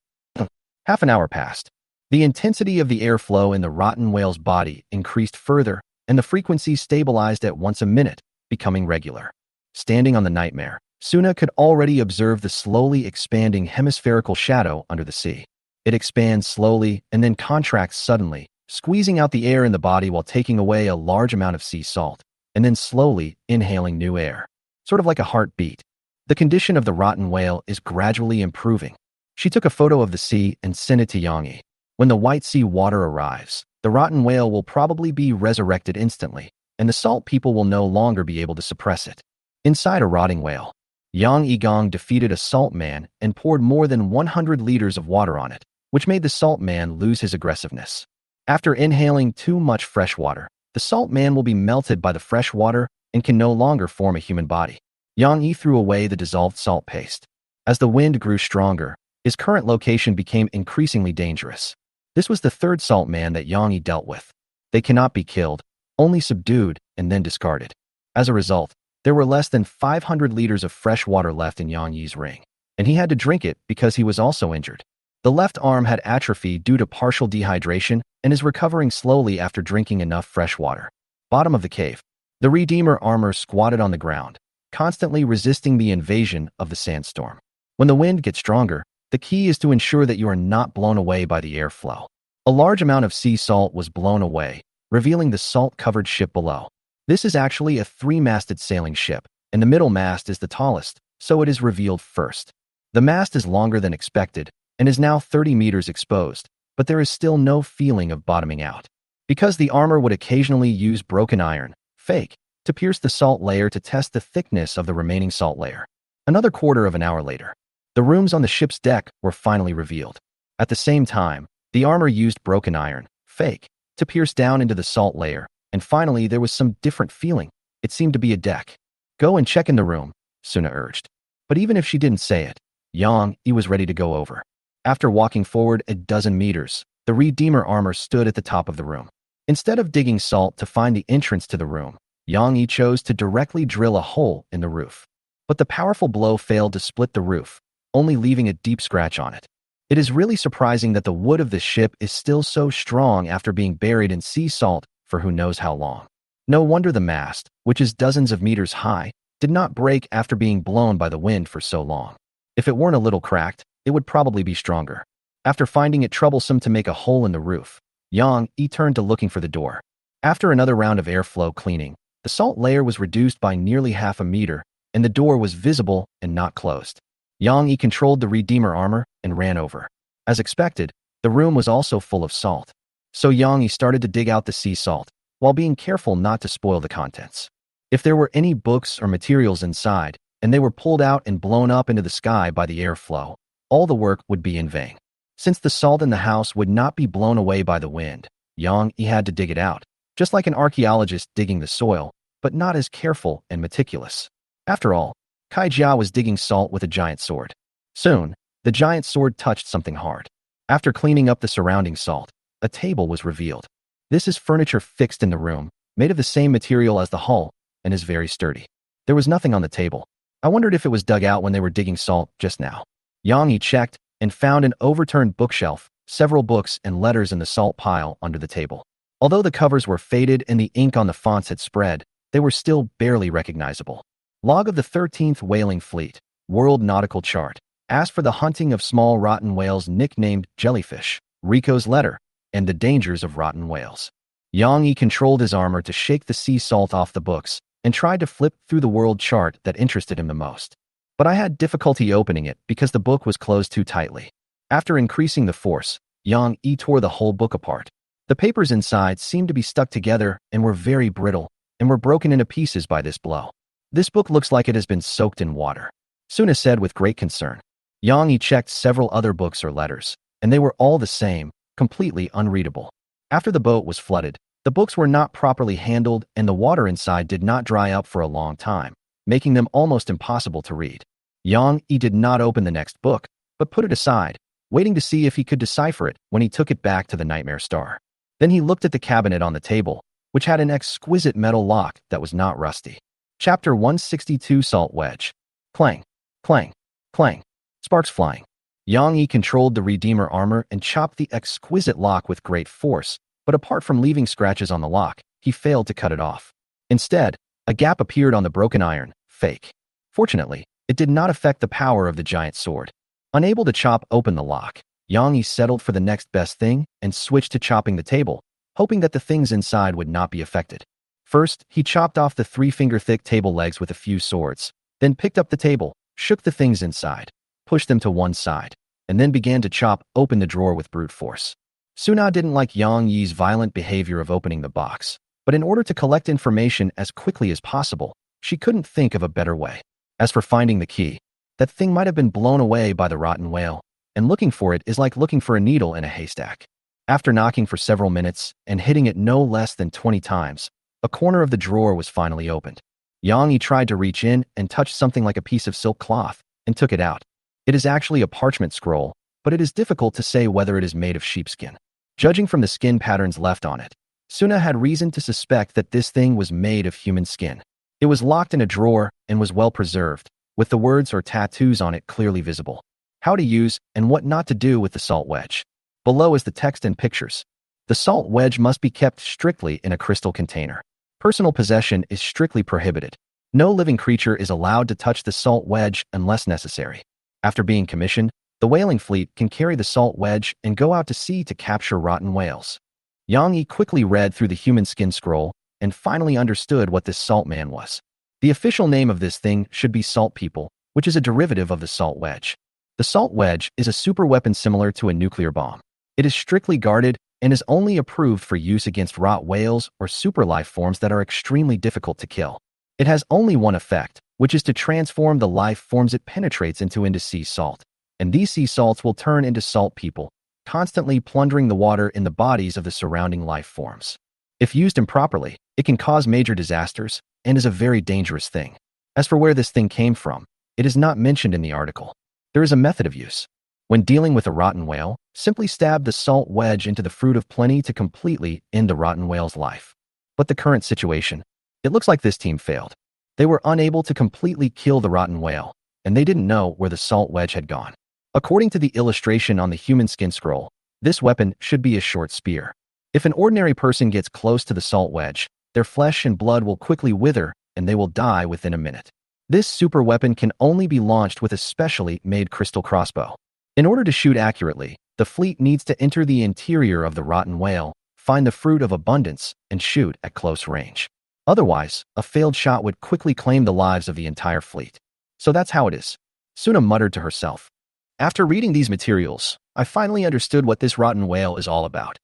A: Half an hour passed. The intensity of the airflow in the rotten whale's body increased further, and the frequency stabilized at once a minute, becoming regular. Standing on the nightmare, Suna could already observe the slowly expanding hemispherical shadow under the sea. It expands slowly and then contracts suddenly, squeezing out the air in the body while taking away a large amount of sea salt, and then slowly inhaling new air, sort of like a heartbeat. The condition of the rotten whale is gradually improving. She took a photo of the sea and sent it to Yang Yi. When the white sea water arrives, the rotten whale will probably be resurrected instantly, and the salt people will no longer be able to suppress it. Inside a rotting whale, Yang Yi defeated a salt man and poured more than 100 liters of water on it, which made the salt man lose his aggressiveness. After inhaling too much fresh water, the salt man will be melted by the fresh water and can no longer form a human body. Yang Yi threw away the dissolved salt paste. As the wind grew stronger, his current location became increasingly dangerous. This was the third salt man that Yang Yi dealt with. They cannot be killed, only subdued and then discarded. As a result, there were less than 500 liters of fresh water left in Yang Yi's ring, and he had to drink it because he was also injured. The left arm had atrophy due to partial dehydration and is recovering slowly after drinking enough fresh water. Bottom of the cave. The Redeemer armor squatted on the ground, constantly resisting the invasion of the sandstorm. When the wind gets stronger, the key is to ensure that you are not blown away by the airflow. A large amount of sea salt was blown away, revealing the salt-covered ship below. This is actually a 3-masted sailing ship, and the middle mast is the tallest, so it is revealed first. The mast is longer than expected, and is now 30 meters exposed, but there is still no feeling of bottoming out. Because the armor would occasionally use broken iron, fake, to pierce the salt layer to test the thickness of the remaining salt layer. Another quarter of an hour later, the rooms on the ship's deck were finally revealed. At the same time, the armor used broken iron, fake, to pierce down into the salt layer, and finally there was some different feeling. It seemed to be a deck. Go and check in the room, Suna urged. But even if she didn't say it, Yang Yi was ready to go over. After walking forward a dozen meters, the Redeemer armor stood at the top of the room. Instead of digging salt to find the entrance to the room, Yang Yi chose to directly drill a hole in the roof. But the powerful blow failed to split the roof, only leaving a deep scratch on it. It is really surprising that the wood of the ship is still so strong after being buried in sea salt for who knows how long. No wonder the mast, which is dozens of meters high, did not break after being blown by the wind for so long. If it weren't a little cracked, it would probably be stronger. After finding it troublesome to make a hole in the roof, Yang Yi turned to looking for the door. After another round of airflow cleaning, the salt layer was reduced by nearly half a meter, and the door was visible and not closed. Yang Yi controlled the Redeemer armor and ran over. As expected, the room was also full of salt. So Yang Yi started to dig out the sea salt, while being careful not to spoil the contents. If there were any books or materials inside, and they were pulled out and blown up into the sky by the airflow, all the work would be in vain. Since the salt in the house would not be blown away by the wind, Yang Yi had to dig it out, just like an archaeologist digging the soil, but not as careful and meticulous. After all, Kai Jia was digging salt with a giant sword. Soon, the giant sword touched something hard. After cleaning up the surrounding salt, a table was revealed. This is furniture fixed in the room, made of the same material as the hull, and is very sturdy. There was nothing on the table. I wondered if it was dug out when they were digging salt just now. Yang Yi checked and found an overturned bookshelf, several books and letters in the salt pile under the table. Although the covers were faded and the ink on the fonts had spread, they were still barely recognizable. Log of the 13th Whaling Fleet, World Nautical Chart, asked for the hunting of small rotten whales nicknamed jellyfish, Rico's letter, and the dangers of rotten whales. Yang Yi controlled his armor to shake the sea salt off the books and tried to flip through the world chart that interested him the most. But I had difficulty opening it because the book was closed too tightly. After increasing the force, Yang Yi tore the whole book apart. The papers inside seemed to be stuck together and were very brittle, and were broken into pieces by this blow. This book looks like it has been soaked in water, Suna said with great concern. Yang Yi checked several other books or letters, and they were all the same, completely unreadable. After the boat was flooded, the books were not properly handled and the water inside did not dry up for a long time, making them almost impossible to read. Yang Yi did not open the next book, but put it aside, waiting to see if he could decipher it when he took it back to the Nightmare Star. Then he looked at the cabinet on the table, which had an exquisite metal lock that was not rusty. Chapter 162 Salt Wedge. Clang, clang, clang. Sparks flying. Yang Yi controlled the Redeemer armor and chopped the exquisite lock with great force, but apart from leaving scratches on the lock, he failed to cut it off. Instead, a gap appeared on the broken iron, fake. Fortunately, it did not affect the power of the giant sword. Unable to chop open the lock, Yang Yi settled for the next best thing and switched to chopping the table, hoping that the things inside would not be affected. First, he chopped off the 3-finger-thick table legs with a few swords, then picked up the table, shook the things inside, pushed them to one side, and then began to chop open the drawer with brute force. Suna didn't like Yang Yi's violent behavior of opening the box, but in order to collect information as quickly as possible, she couldn't think of a better way. As for finding the key, that thing might have been blown away by the rotten whale, and looking for it is like looking for a needle in a haystack. After knocking for several minutes and hitting it no less than 20 times, a corner of the drawer was finally opened. Yang Yi tried to reach in and touch something like a piece of silk cloth, and took it out. It is actually a parchment scroll, but it is difficult to say whether it is made of sheepskin. Judging from the skin patterns left on it, Suna had reason to suspect that this thing was made of human skin. It was locked in a drawer and was well preserved, with the words or tattoos on it clearly visible. How to use and what not to do with the salt wedge. Below is the text and pictures. The salt wedge must be kept strictly in a crystal container. Personal possession is strictly prohibited. No living creature is allowed to touch the salt wedge unless necessary. After being commissioned, the whaling fleet can carry the salt wedge and go out to sea to capture rotten whales. Yang Yi quickly read through the human skin scroll and finally understood what this salt man was. The official name of this thing should be salt people, which is a derivative of the salt wedge. The salt wedge is a super weapon similar to a nuclear bomb. It is strictly guarded and is only approved for use against rot whales or super life forms that are extremely difficult to kill. It has only one effect, which is to transform the life forms it penetrates into sea salt. And these sea salts will turn into salt people, constantly plundering the water in the bodies of the surrounding life forms. If used improperly, it can cause major disasters and is a very dangerous thing. As for where this thing came from, it is not mentioned in the article. There is a method of use. When dealing with a rotten whale, simply stab the salt wedge into the fruit of plenty to completely end the rotten whale's life. But the current situation, it looks like this team failed. They were unable to completely kill the rotten whale, and they didn't know where the salt wedge had gone. According to the illustration on the human skin scroll, this weapon should be a short spear. If an ordinary person gets close to the salt wedge, their flesh and blood will quickly wither and they will die within a minute. This super weapon can only be launched with a specially made crystal crossbow. In order to shoot accurately, The fleet needs to enter the interior of the rotten whale, find the fruit of abundance, and shoot at close range. Otherwise, a failed shot would quickly claim the lives of the entire fleet. So that's how it is, Suna muttered to herself. After reading these materials, I finally understood what this rotten whale is all about.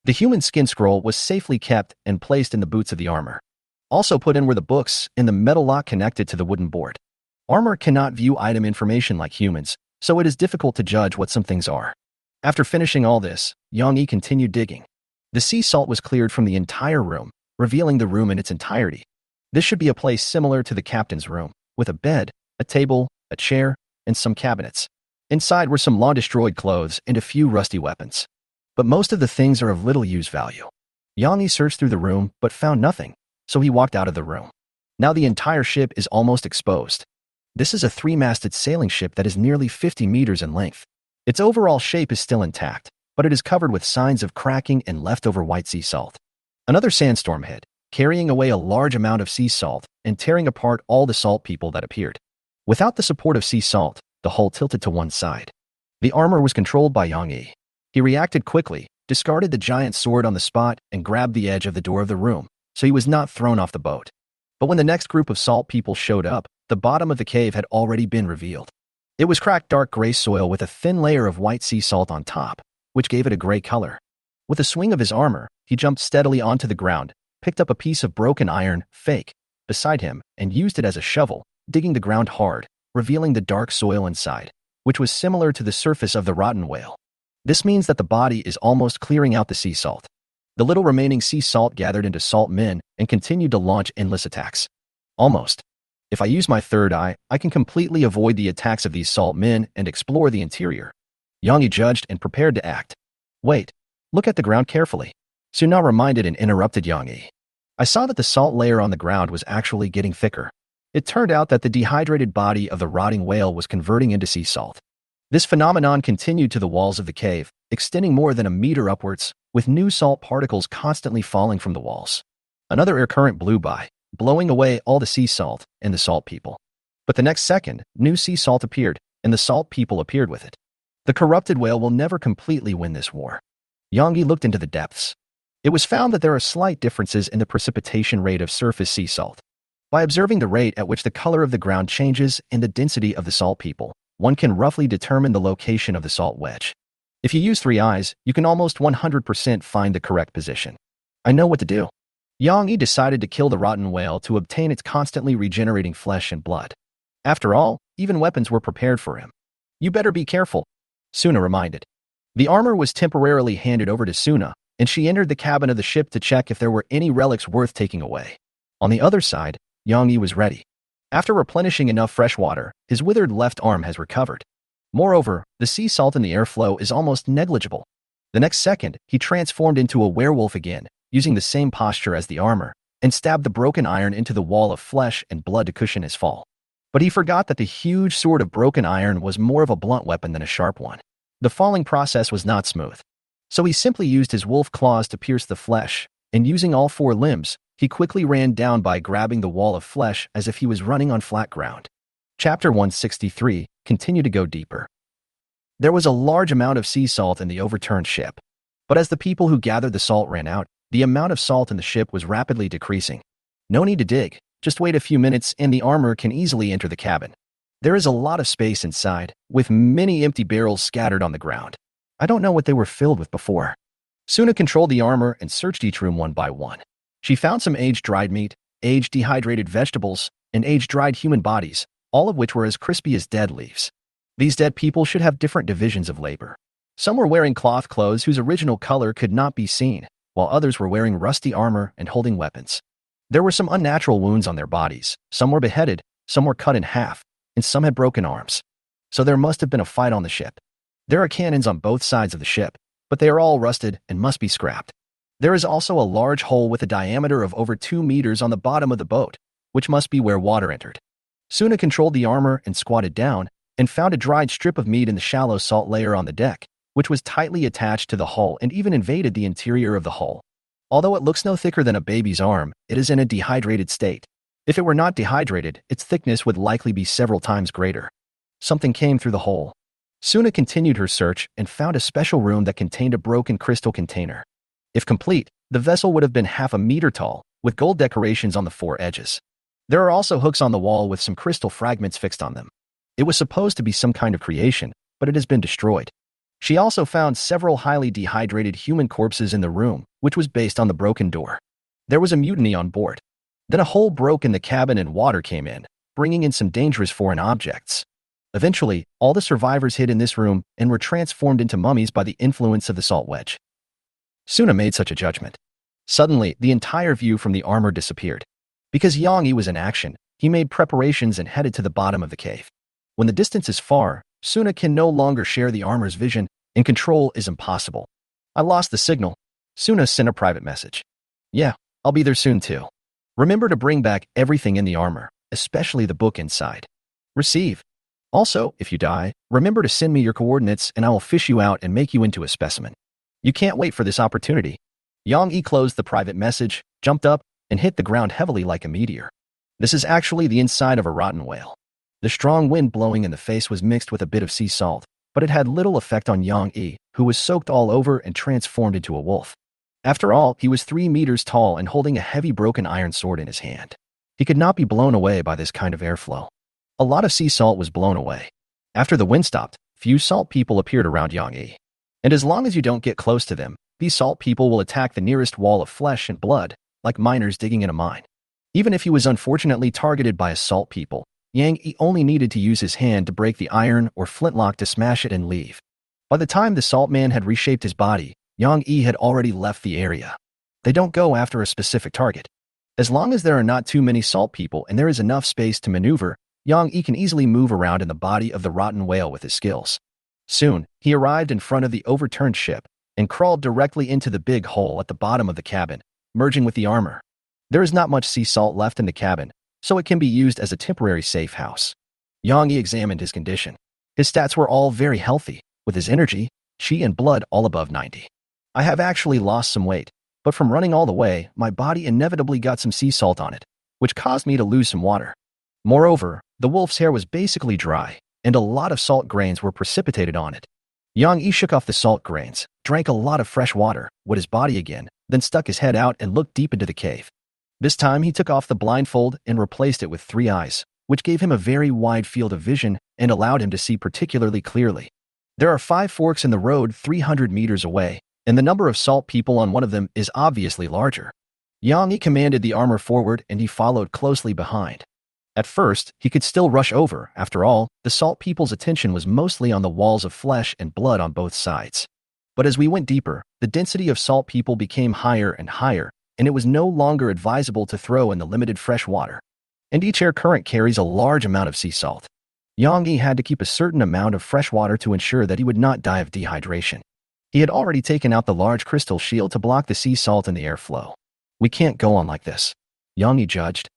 A: The human skin scroll was safely kept and placed in the boots of the armor. Also put in were the books and the metal lock connected to the wooden board. Armor cannot view item information like humans, so it is difficult to judge what some things are. After finishing all this, Yang Yi continued digging. The sea salt was cleared from the entire room, revealing the room in its entirety. This should be a place similar to the captain's room, with a bed, a table, a chair, and some cabinets. Inside were some long-destroyed clothes and a few rusty weapons. But most of the things are of little use value. Yang Yi searched through the room but found nothing, so he walked out of the room. Now the entire ship is almost exposed. This is a 3-masted sailing ship that is nearly 50 meters in length. Its overall shape is still intact, but it is covered with signs of cracking and leftover white sea salt. Another sandstorm hit, carrying away a large amount of sea salt and tearing apart all the salt people that appeared. Without the support of sea salt, the hull tilted to one side. The armor was controlled by Yang Yi. He reacted quickly, discarded the giant sword on the spot, and grabbed the edge of the door of the room, so he was not thrown off the boat. But when the next group of salt people showed up, the bottom of the cave had already been revealed. It was cracked dark gray soil with a thin layer of white sea salt on top, which gave it a gray color. With a swing of his armor, he jumped steadily onto the ground, picked up a piece of broken iron, fake, beside him, and used it as a shovel, digging the ground hard, revealing the dark soil inside, which was similar to the surface of the rotten whale. This means that the body is almost clearing out the sea salt. The little remaining sea salt gathered into salt men and continued to launch endless attacks. Almost. If I use my third eye, I can completely avoid the attacks of these salt men and explore the interior. Yang Yi judged and prepared to act. Wait, look at the ground carefully. Suna reminded and interrupted Yang Yi. I saw that the salt layer on the ground was actually getting thicker. It turned out that the dehydrated body of the rotting whale was converting into sea salt. This phenomenon continued to the walls of the cave, extending more than a meter upwards, with new salt particles constantly falling from the walls. Another air current blew by, blowing away all the sea salt and the salt people. But the next second, new sea salt appeared, and the salt people appeared with it. The corrupted whale will never completely win this war. Yang Yi looked into the depths. It was found that there are slight differences in the precipitation rate of surface sea salt. By observing the rate at which the color of the ground changes and the density of the salt people, one can roughly determine the location of the salt wedge. If you use 3 eyes, you can almost 100% find the correct position. I know what to do. Yang Yi decided to kill the rotten whale to obtain its constantly regenerating flesh and blood. After all, even weapons were prepared for him. You better be careful, Suna reminded. The armor was temporarily handed over to Suna, and she entered the cabin of the ship to check if there were any relics worth taking away. On the other side, Yang Yi was ready. After replenishing enough fresh water, his withered left arm has recovered. Moreover, the sea salt in the airflow is almost negligible. The next second, he transformed into a werewolf again, using the same posture as the armor, and stabbed the broken iron into the wall of flesh and blood to cushion his fall. But he forgot that the huge sword of broken iron was more of a blunt weapon than a sharp one. The falling process was not smooth. So he simply used his wolf claws to pierce the flesh, and using all 4 limbs, he quickly ran down by grabbing the wall of flesh as if he was running on flat ground. Chapter 163, continue to go deeper. There was a large amount of sea salt in the overturned ship. But as the people who gathered the salt ran out, the amount of salt in the ship was rapidly decreasing. No need to dig, just wait a few minutes and the armor can easily enter the cabin. There is a lot of space inside, with many empty barrels scattered on the ground. I don't know what they were filled with before. Suna controlled the armor and searched each room one by one. She found some aged dried meat, aged dehydrated vegetables, and aged dried human bodies, all of which were as crispy as dead leaves. These dead people should have different divisions of labor. Some were wearing cloth clothes whose original color could not be seen, while others were wearing rusty armor and holding weapons. There were some unnatural wounds on their bodies, some were beheaded, some were cut in half, and some had broken arms. So there must have been a fight on the ship. There are cannons on both sides of the ship, but they are all rusted and must be scrapped. There is also a large hole with a diameter of over 2 meters on the bottom of the boat, which must be where water entered. Suna controlled the armor and squatted down, and found a dried strip of meat in the shallow salt layer on the deck, which was tightly attached to the hull and even invaded the interior of the hull. Although it looks no thicker than a baby's arm, it is in a dehydrated state. If it were not dehydrated, its thickness would likely be several times greater. Something came through the hole. Suna continued her search and found a special room that contained a broken crystal container. If complete, the vessel would have been half a meter tall, with gold decorations on the four edges. There are also hooks on the wall with some crystal fragments fixed on them. It was supposed to be some kind of creation, but it has been destroyed. She also found several highly dehydrated human corpses in the room, which was based on the broken door. There was a mutiny on board. Then a hole broke in the cabin and water came in, bringing in some dangerous foreign objects. Eventually, all the survivors hid in this room and were transformed into mummies by the influence of the salt wedge. Suna made such a judgment. Suddenly, the entire view from the armor disappeared. Because Yang Yi was in action, he made preparations and headed to the bottom of the cave. When the distance is far, Suna can no longer share the armor's vision, and control is impossible. I lost the signal. Suna sent a private message. Yeah, I'll be there soon too. Remember to bring back everything in the armor, especially the book inside. Receive. Also, if you die, remember to send me your coordinates and I will fish you out and make you into a specimen. You can't wait for this opportunity. Yang Yi closed the private message, jumped up, and hit the ground heavily like a meteor. This is actually the inside of a rotten whale. The strong wind blowing in the face was mixed with a bit of sea salt, but it had little effect on Yang Yi, who was soaked all over and transformed into a wolf. After all, he was 3 meters tall and holding a heavy broken iron sword in his hand. He could not be blown away by this kind of airflow. A lot of sea salt was blown away. After the wind stopped, few salt people appeared around Yang Yi. And as long as you don't get close to them, these salt people will attack the nearest wall of flesh and blood, like miners digging in a mine. Even if he was unfortunately targeted by a salt people, Yang Yi only needed to use his hand to break the iron or flintlock to smash it and leave. By the time the salt man had reshaped his body, Yang Yi had already left the area. They don't go after a specific target. As long as there are not too many salt people and there is enough space to maneuver, Yang Yi can easily move around in the body of the rotten whale with his skills. Soon, he arrived in front of the overturned ship and crawled directly into the big hole at the bottom of the cabin, merging with the armor. There is not much sea salt left in the cabin, so it can be used as a temporary safe house. Yang Yi examined his condition. His stats were all very healthy, with his energy, chi and blood all above 90. I have actually lost some weight, but from running all the way, my body inevitably got some sea salt on it, which caused me to lose some water. Moreover, the wolf's hair was basically dry, and a lot of salt grains were precipitated on it. Yang Yi shook off the salt grains, drank a lot of fresh water, wet his body again, then stuck his head out and looked deep into the cave. This time he took off the blindfold and replaced it with 3 eyes, which gave him a very wide field of vision and allowed him to see particularly clearly. There are 5 forks in the road 300 meters away, and the number of salt people on one of them is obviously larger. Yang Yi commanded the armor forward and he followed closely behind. At first, he could still rush over. After all, the salt people's attention was mostly on the walls of flesh and blood on both sides. But as we went deeper, the density of salt people became higher and higher, and it was no longer advisable to throw in the limited fresh water. And each air current carries a large amount of sea salt. Yang Yi had to keep a certain amount of fresh water to ensure that he would not die of dehydration. He had already taken out the large crystal shield to block the sea salt in the airflow. We can't go on like this, Yang Yi judged.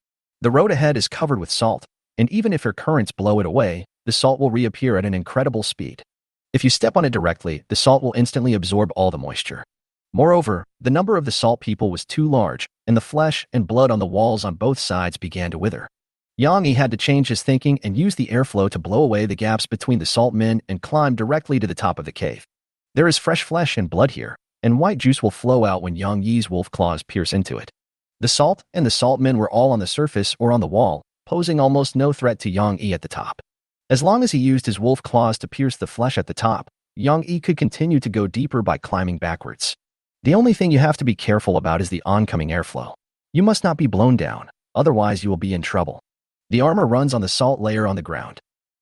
A: The road ahead is covered with salt, and even if air currents blow it away, the salt will reappear at an incredible speed. If you step on it directly, the salt will instantly absorb all the moisture. Moreover, the number of the salt people was too large, and the flesh and blood on the walls on both sides began to wither. Yang Yi had to change his thinking and use the airflow to blow away the gaps between the salt men and climb directly to the top of the cave. There is fresh flesh and blood here, and white juice will flow out when Yang Yi's wolf claws pierce into it. The salt and the salt men were all on the surface or on the wall, posing almost no threat to Yang Yi at the top. As long as he used his wolf claws to pierce the flesh at the top, Yang Yi could continue to go deeper by climbing backwards. The only thing you have to be careful about is the oncoming airflow. You must not be blown down, otherwise you will be in trouble. The armor runs on the salt layer on the ground.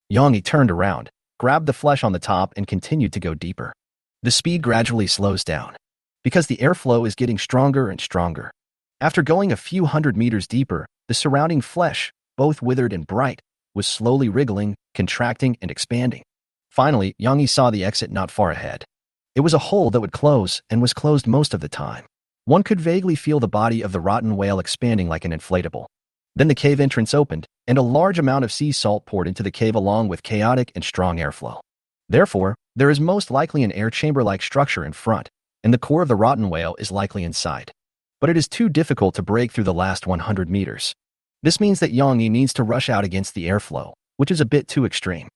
A: Yang Yi turned around, grabbed the flesh on the top and continued to go deeper. The speed gradually slows down, because the airflow is getting stronger and stronger. After going a few hundred meters deeper, the surrounding flesh, both withered and bright, was slowly wriggling, contracting, and expanding. Finally, Yang Yi saw the exit not far ahead. It was a hole that would close and was closed most of the time. One could vaguely feel the body of the rotten whale expanding like an inflatable. Then the cave entrance opened, and a large amount of sea salt poured into the cave along with chaotic and strong airflow. Therefore, there is most likely an air chamber-like structure in front, and the core of the rotten whale is likely inside. But it is too difficult to break through the last 100 meters. This means that Yang Yi needs to rush out against the airflow, which is a bit too extreme.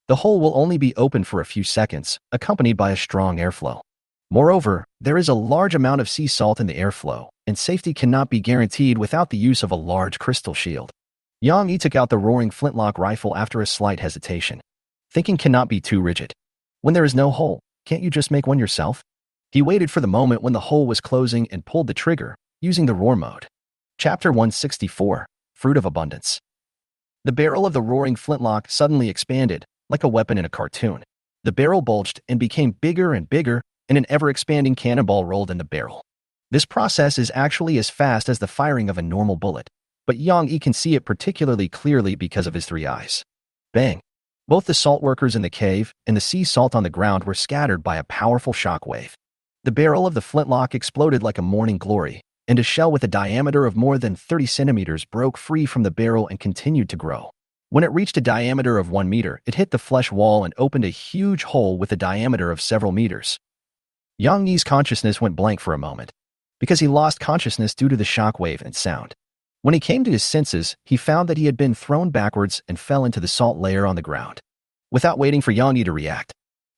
A: The hole will only be open for a few seconds, accompanied by a strong airflow. Moreover, there is a large amount of sea salt in the airflow, and safety cannot be guaranteed without the use of a large crystal shield. Yang Yi took out the roaring flintlock rifle after a slight hesitation. Thinking cannot be too rigid. When there is no hole, can't you just make one yourself? He waited for the moment when the hole was closing and pulled the trigger, using the roar mode. Chapter 164, Fruit of Abundance. The barrel of the roaring flintlock suddenly expanded, like a weapon in a cartoon. The barrel bulged and became bigger and bigger, and an ever-expanding cannonball rolled in the barrel. This process is actually as fast as the firing of a normal bullet, but Yang Yi can see it particularly clearly because of his 3 eyes. Bang! Both the salt workers in the cave and the sea salt on the ground were scattered by a powerful shock wave. The barrel of the flintlock exploded like a morning glory, and a shell with a diameter of more than 30 centimeters broke free from the barrel and continued to grow. When it reached a diameter of 1 meter, it hit the flesh wall and opened a huge hole with a diameter of several meters. Yang Yi's consciousness went blank for a moment, because he lost consciousness due to the shock wave and sound. When he came to his senses, he found that he had been thrown backwards and fell into the salt layer on the ground. Without waiting for Yang Yi to react,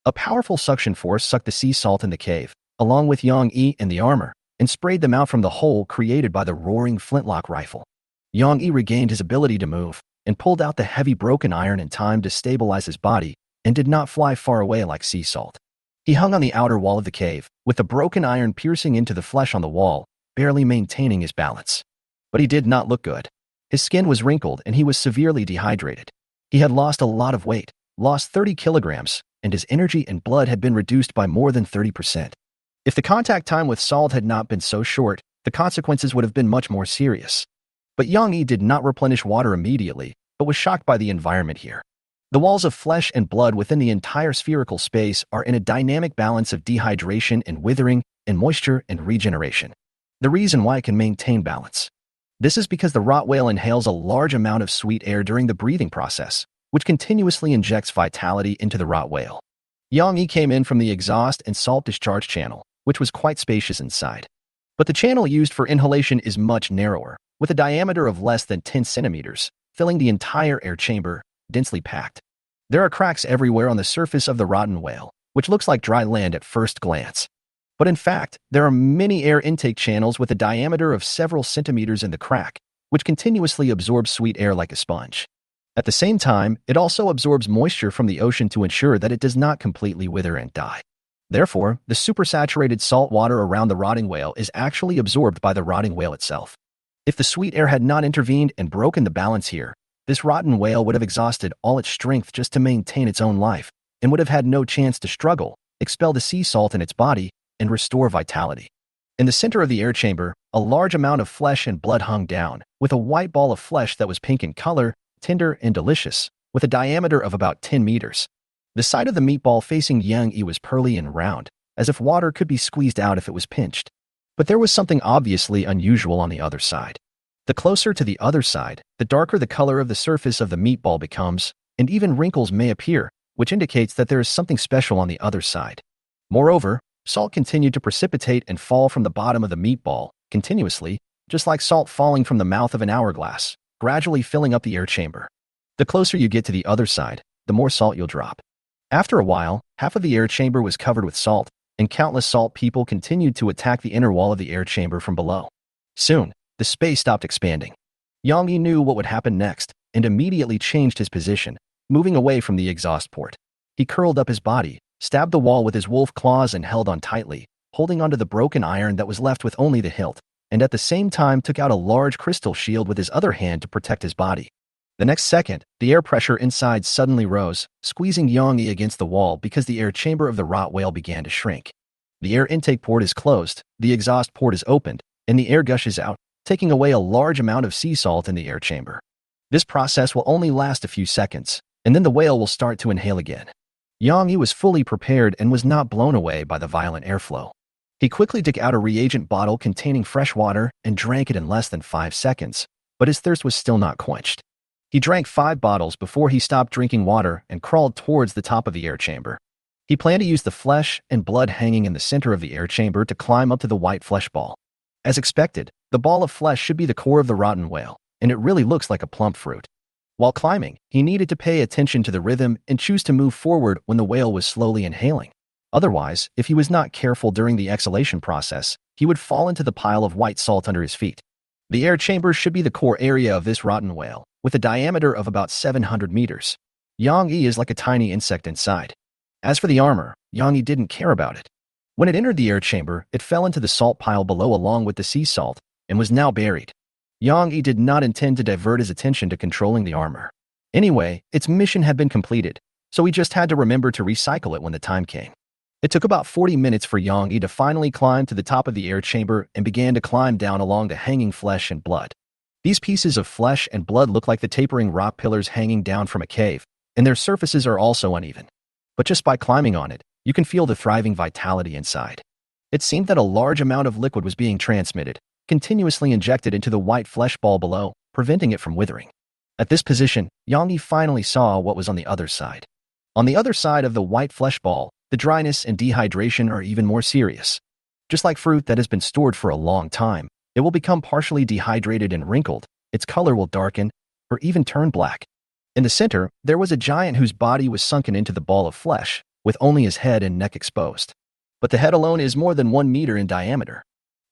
A: a powerful suction force sucked the sea salt in the cave, along with Yang Yi and the armor, and sprayed them out from the hole created by the roaring flintlock rifle. Yang Yi regained his ability to move, and pulled out the heavy broken iron in time to stabilize his body, and did not fly far away like sea salt. He hung on the outer wall of the cave, with the broken iron piercing into the flesh on the wall, barely maintaining his balance. But he did not look good. His skin was wrinkled and he was severely dehydrated. He had lost a lot of weight, lost 30 kilograms, and his energy and blood had been reduced by more than 30%. If the contact time with salt had not been so short, the consequences would have been much more serious. But Yang Yi did not replenish water immediately, but was shocked by the environment here. The walls of flesh and blood within the entire spherical space are in a dynamic balance of dehydration and withering, and moisture and regeneration. The reason why it can maintain balance. This is because the rot whale inhales a large amount of sweet air during the breathing process, which continuously injects vitality into the rot whale. Yang Yi came in from the exhaust and salt discharge channel, which was quite spacious inside. But the channel used for inhalation is much narrower, with a diameter of less than 10 centimeters, filling the entire air chamber, densely packed. There are cracks everywhere on the surface of the rotten whale, which looks like dry land at first glance. But in fact, there are many air intake channels with a diameter of several centimeters in the crack, which continuously absorbs sweet air like a sponge. At the same time, it also absorbs moisture from the ocean to ensure that it does not completely wither and die. Therefore, the supersaturated salt water around the rotting whale is actually absorbed by the rotting whale itself. If the sweet air had not intervened and broken the balance here, this rotten whale would have exhausted all its strength just to maintain its own life, and would have had no chance to struggle, expel the sea salt in its body, and restore vitality. In the center of the air chamber, a large amount of flesh and blood hung down, with a white ball of flesh that was pink in color, tender and delicious, with a diameter of about 10 meters. The side of the meatball facing Yang Yi was pearly and round, as if water could be squeezed out if it was pinched. But there was something obviously unusual on the other side. The closer to the other side, the darker the color of the surface of the meatball becomes, and even wrinkles may appear, which indicates that there is something special on the other side. Moreover, salt continued to precipitate and fall from the bottom of the meatball, continuously, just like salt falling from the mouth of an hourglass, gradually filling up the air chamber. The closer you get to the other side, the more salt you'll drop. After a while, half of the air chamber was covered with salt, and countless salt people continued to attack the inner wall of the air chamber from below. Soon, the space stopped expanding. Yang Yi knew what would happen next, and immediately changed his position, moving away from the exhaust port. He curled up his body, stabbed the wall with his wolf claws and held on tightly, holding onto the broken iron that was left with only the hilt, and at the same time took out a large crystal shield with his other hand to protect his body. The next second, the air pressure inside suddenly rose, squeezing Yang Yi against the wall because the air chamber of the rot whale began to shrink. The air intake port is closed, the exhaust port is opened, and the air gushes out, taking away a large amount of sea salt in the air chamber. This process will only last a few seconds, and then the whale will start to inhale again. Yang Yi was fully prepared and was not blown away by the violent airflow. He quickly took out a reagent bottle containing fresh water and drank it in less than 5 seconds, but his thirst was still not quenched. He drank 5 bottles before he stopped drinking water and crawled towards the top of the air chamber. He planned to use the flesh and blood hanging in the center of the air chamber to climb up to the white flesh ball. As expected, the ball of flesh should be the core of the rotten whale, and it really looks like a plump fruit. While climbing, he needed to pay attention to the rhythm and choose to move forward when the whale was slowly inhaling. Otherwise, if he was not careful during the exhalation process, he would fall into the pile of white salt under his feet. The air chamber should be the core area of this rotten whale, with a diameter of about 700 meters. Yang Yi is like a tiny insect inside. As for the armor, Yang Yi didn't care about it. When it entered the air chamber, it fell into the salt pile below along with the sea salt, and was now buried. Yang Yi did not intend to divert his attention to controlling the armor. Anyway, its mission had been completed, so he just had to remember to recycle it when the time came. It took about 40 minutes for Yang Yi to finally climb to the top of the air chamber and began to climb down along the hanging flesh and blood. These pieces of flesh and blood look like the tapering rock pillars hanging down from a cave, and their surfaces are also uneven. But just by climbing on it, you can feel the thriving vitality inside. It seemed that a large amount of liquid was being transmitted, continuously injected into the white flesh ball below, preventing it from withering. At this position, Yang Yi finally saw what was on the other side. On the other side of the white flesh ball, the dryness and dehydration are even more serious. Just like fruit that has been stored for a long time, it will become partially dehydrated and wrinkled, its color will darken, or even turn black. In the center, there was a giant whose body was sunken into the ball of flesh, with only his head and neck exposed. But the head alone is more than 1 meter in diameter.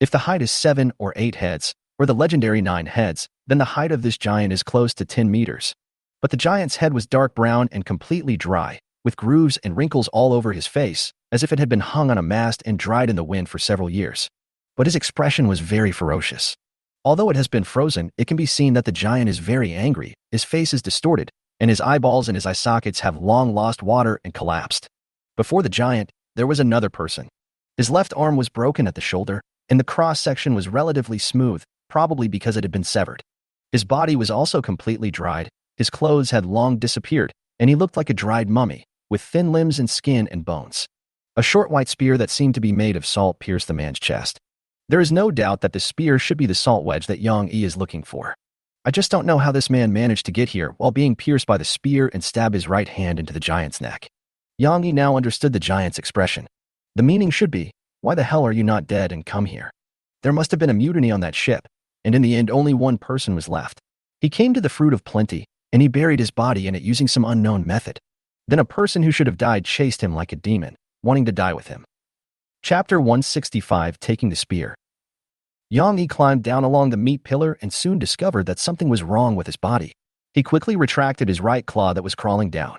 A: If the height is 7 or 8 heads, or the legendary 9 heads, then the height of this giant is close to 10 meters. But the giant's head was dark brown and completely dry, with grooves and wrinkles all over his face, as if it had been hung on a mast and dried in the wind for several years. But his expression was very ferocious. Although it has been frozen, it can be seen that the giant is very angry, his face is distorted, and his eyeballs and his eye sockets have long lost water and collapsed. Before the giant, there was another person. His left arm was broken at the shoulder, and the cross-section was relatively smooth, probably because it had been severed. His body was also completely dried, his clothes had long disappeared, and he looked like a dried mummy, with thin limbs and skin and bones. A short white spear that seemed to be made of salt pierced the man's chest. There is no doubt that the spear should be the salt wedge that Yang Yi is looking for. I just don't know how this man managed to get here while being pierced by the spear and stab his right hand into the giant's neck. Yang Yi now understood the giant's expression. The meaning should be, why the hell are you not dead and come here? There must have been a mutiny on that ship, and in the end only one person was left. He came to the fruit of plenty, and he buried his body in it using some unknown method. Then a person who should have died chased him like a demon, wanting to die with him. Chapter 165, Taking the Spear. Yang Yi climbed down along the meat pillar and soon discovered that something was wrong with his body. He quickly retracted his right claw that was crawling down.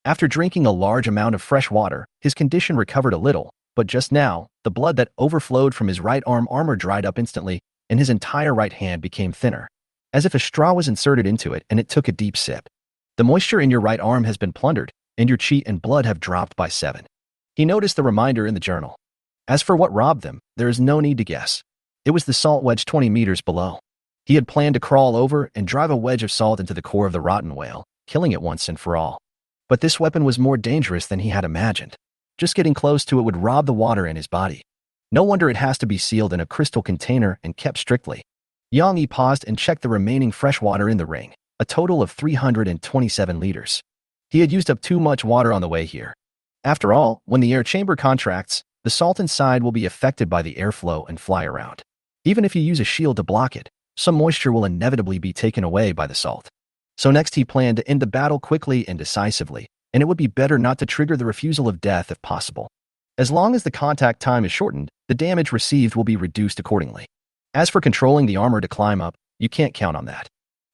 A: After drinking a large amount of fresh water, his condition recovered a little, but just now, the blood that overflowed from his right arm armor dried up instantly, and his entire right hand became thinner, as if a straw was inserted into it and it took a deep sip. The moisture in your right arm has been plundered, and your chi and blood have dropped by 7. He noticed the reminder in the journal. As for what robbed them, there is no need to guess. It was the salt wedge 20 meters below. He had planned to crawl over and drive a wedge of salt into the core of the rotten whale, killing it once and for all. But this weapon was more dangerous than he had imagined. Just getting close to it would rob the water in his body. No wonder it has to be sealed in a crystal container and kept strictly. Yang Yi paused and checked the remaining fresh water in the ring, a total of 327 liters. He had used up too much water on the way here. After all, when the air chamber contracts, the salt inside will be affected by the airflow and fly around. Even if you use a shield to block it, some moisture will inevitably be taken away by the salt. So next he planned to end the battle quickly and decisively, and it would be better not to trigger the refusal of death if possible. As long as the contact time is shortened, the damage received will be reduced accordingly. As for controlling the armor to climb up, you can't count on that.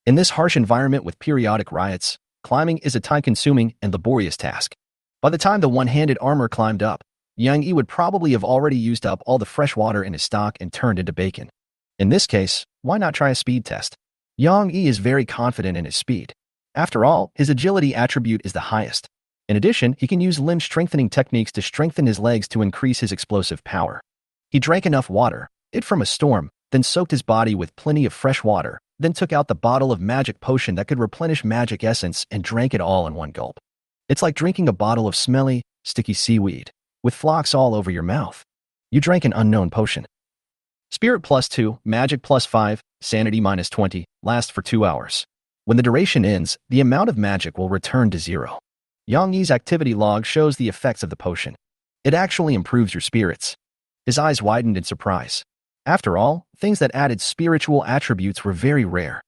A: In this harsh environment with periodic riots, climbing is a time-consuming and laborious task. By the time the one-handed armor climbed up, Yang Yi would probably have already used up all the fresh water in his stock and turned into bacon. In this case, why not try a speed test? Yang Yi is very confident in his speed. After all, his agility attribute is the highest. In addition, he can use limb-strengthening techniques to strengthen his legs to increase his explosive power. He drank enough water, it from a storm, then soaked his body with plenty of fresh water, then took out the bottle of magic potion that could replenish magic essence and drank it all in one gulp. It's like drinking a bottle of smelly, sticky seaweed, with flocks all over your mouth. You drank an unknown potion. Spirit +2, Magic +5, Sanity -20, lasts for 2 hours. When the duration ends, the amount of magic will return to 0. Yang Yi's activity log shows the effects of the potion. It actually improves your spirits. His eyes widened in surprise. After all, things that added spiritual attributes were very rare.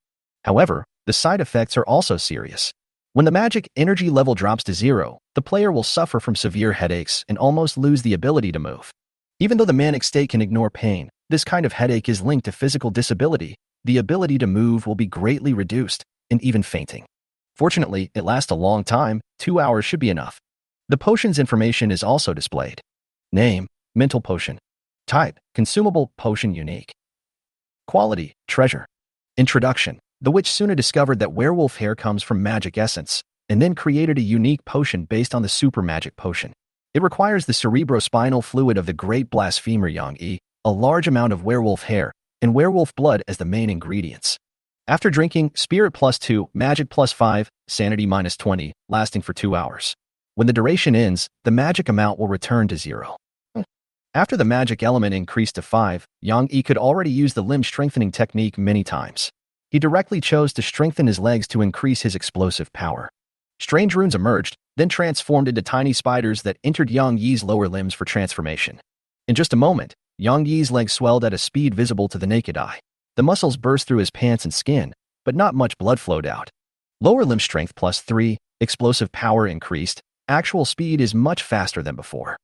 A: However, The side effects are also serious. When the magic energy level drops to 0, the player will suffer from severe headaches and almost lose the ability to move. Even though the manic state can ignore pain, this kind of headache is linked to physical disability. The ability to move will be greatly reduced, and even fainting. Fortunately, it lasts a long time. 2 hours should be enough. The potion's information is also displayed. Name, mental potion. Type, consumable potion unique. Quality, treasure. Introduction. The witch Suna discovered that werewolf hair comes from magic essence, and then created a unique potion based on the super magic potion. It requires the cerebrospinal fluid of the great blasphemer Yang-yi, a large amount of werewolf hair, and werewolf blood as the main ingredients. After drinking, spirit +2, magic +5, sanity -20, lasting for 2 hours. When the duration ends, the magic amount will return to 0. After the magic element increased to 5, Yang-yi could already use the limb strengthening technique many times. He directly chose to strengthen his legs to increase his explosive power. Strange runes emerged, then transformed into tiny spiders that entered Yang-yi's lower limbs for transformation. In just a moment, Yang-yi's legs swelled at a speed visible to the naked eye. The muscles burst through his pants and skin, but not much blood flowed out. Lower limb strength +3, explosive power increased, actual speed is much faster than before.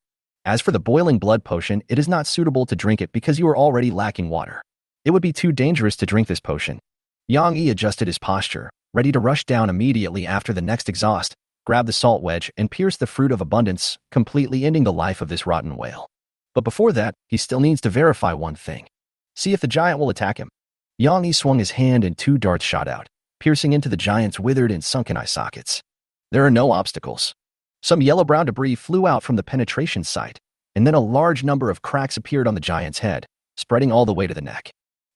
A: As for the boiling blood potion, it is not suitable to drink it because you are already lacking water. It would be too dangerous to drink this potion. Yang-yi adjusted his posture, ready to rush down immediately after the next exhaust, grab the salt wedge and pierce the fruit of abundance, completely ending the life of this rotten whale. But before that, he still needs to verify one thing. See if the giant will attack him. Yang-yi swung his hand and 2 darts shot out, piercing into the giant's withered and sunken eye sockets. There are no obstacles. Some yellow-brown debris flew out from the penetration site, and then a large number of cracks appeared on the giant's head, spreading all the way to the neck.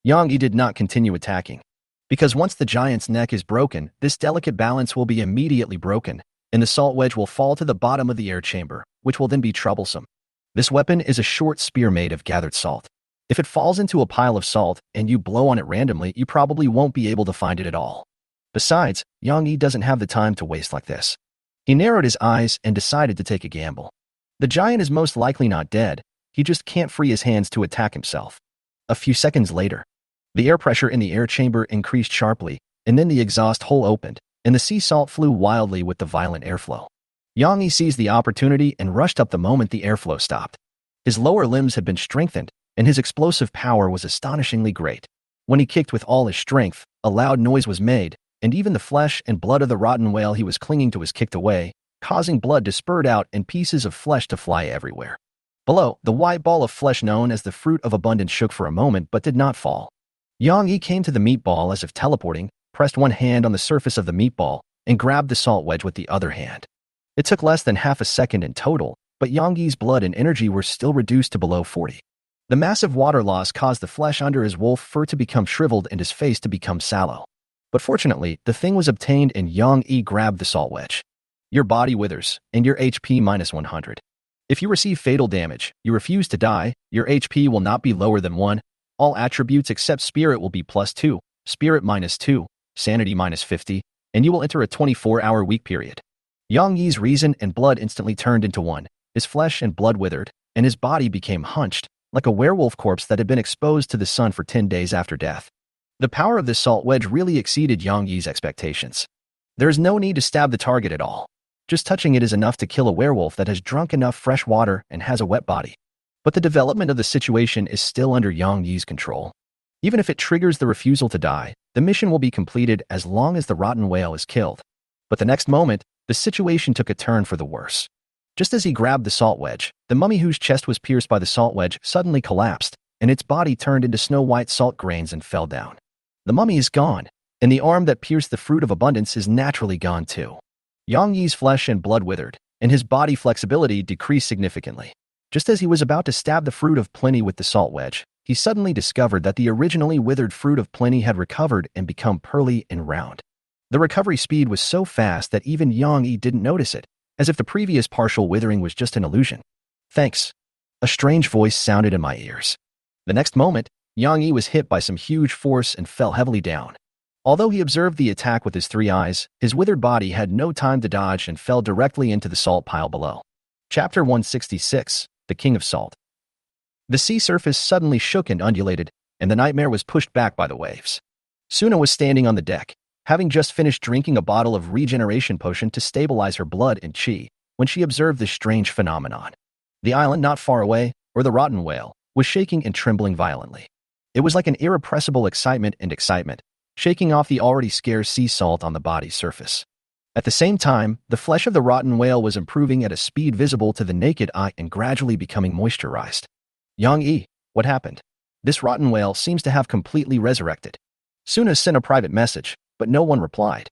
A: Yang-yi did not continue attacking, because once the giant's neck is broken, this delicate balance will be immediately broken, and the salt wedge will fall to the bottom of the air chamber, which will then be troublesome. This weapon is a short spear made of gathered salt. If it falls into a pile of salt and you blow on it randomly, you probably won't be able to find it at all. Besides, Yang-yi doesn't have the time to waste like this. He narrowed his eyes and decided to take a gamble. The giant is most likely not dead, he just can't free his hands to attack himself. A few seconds later, the air pressure in the air chamber increased sharply, and then the exhaust hole opened, and the sea salt flew wildly with the violent airflow. Yang-yi seized the opportunity and rushed up the moment the airflow stopped. His lower limbs had been strengthened, and his explosive power was astonishingly great. When he kicked with all his strength, a loud noise was made, and even the flesh and blood of the rotten whale he was clinging to was kicked away, causing blood to spurt out and pieces of flesh to fly everywhere. Below, the white ball of flesh known as the fruit of abundance shook for a moment but did not fall. Yang-yi came to the meatball as if teleporting, pressed one hand on the surface of the meatball, and grabbed the salt wedge with the other hand. It took less than half a second in total, but Yang-yi's blood and energy were still reduced to below 40. The massive water loss caused the flesh under his wolf fur to become shriveled and his face to become sallow. But fortunately, the thing was obtained and Yang-yi grabbed the salt wedge. Your body withers, and your HP -100. If you receive fatal damage, you refuse to die, your HP will not be lower than 1, all attributes except spirit will be +2, spirit -2, sanity -50, and you will enter a 24-hour weak period. Yang-yi's reason and blood instantly turned into one, his flesh and blood withered, and his body became hunched, like a werewolf corpse that had been exposed to the sun for 10 days after death. The power of this salt wedge really exceeded Yang-yi's expectations. There is no need to stab the target at all. Just touching it is enough to kill a werewolf that has drunk enough fresh water and has a wet body. But the development of the situation is still under Yang-yi's control. Even if it triggers the refusal to die, the mission will be completed as long as the rotten whale is killed. But the next moment, the situation took a turn for the worse. Just as he grabbed the salt wedge, the mummy whose chest was pierced by the salt wedge suddenly collapsed, and its body turned into snow-white salt grains and fell down. The mummy is gone, and the arm that pierced the fruit of abundance is naturally gone too. Yang-yi's flesh and blood withered, and his body flexibility decreased significantly. Just as he was about to stab the fruit of plenty with the salt wedge, he suddenly discovered that the originally withered fruit of plenty had recovered and become pearly and round. The recovery speed was so fast that even Yang-yi didn't notice it, as if the previous partial withering was just an illusion. Thanks. A strange voice sounded in my ears. The next moment, Yang-yi was hit by some huge force and fell heavily down. Although he observed the attack with his 3 eyes, his withered body had no time to dodge and fell directly into the salt pile below. Chapter 166, The King of Salt. The sea surface suddenly shook and undulated, and the nightmare was pushed back by the waves. Suna was standing on the deck, having just finished drinking a bottle of regeneration potion to stabilize her blood and chi, when she observed this strange phenomenon. The island not far away, or the rotten whale, was shaking and trembling violently. It was like an irrepressible excitement, shaking off the already scarce sea salt on the body's surface. At the same time, the flesh of the rotten whale was improving at a speed visible to the naked eye and gradually becoming moisturized. Yang Yi, what happened? This rotten whale seems to have completely resurrected. Suna sent a private message, but no one replied.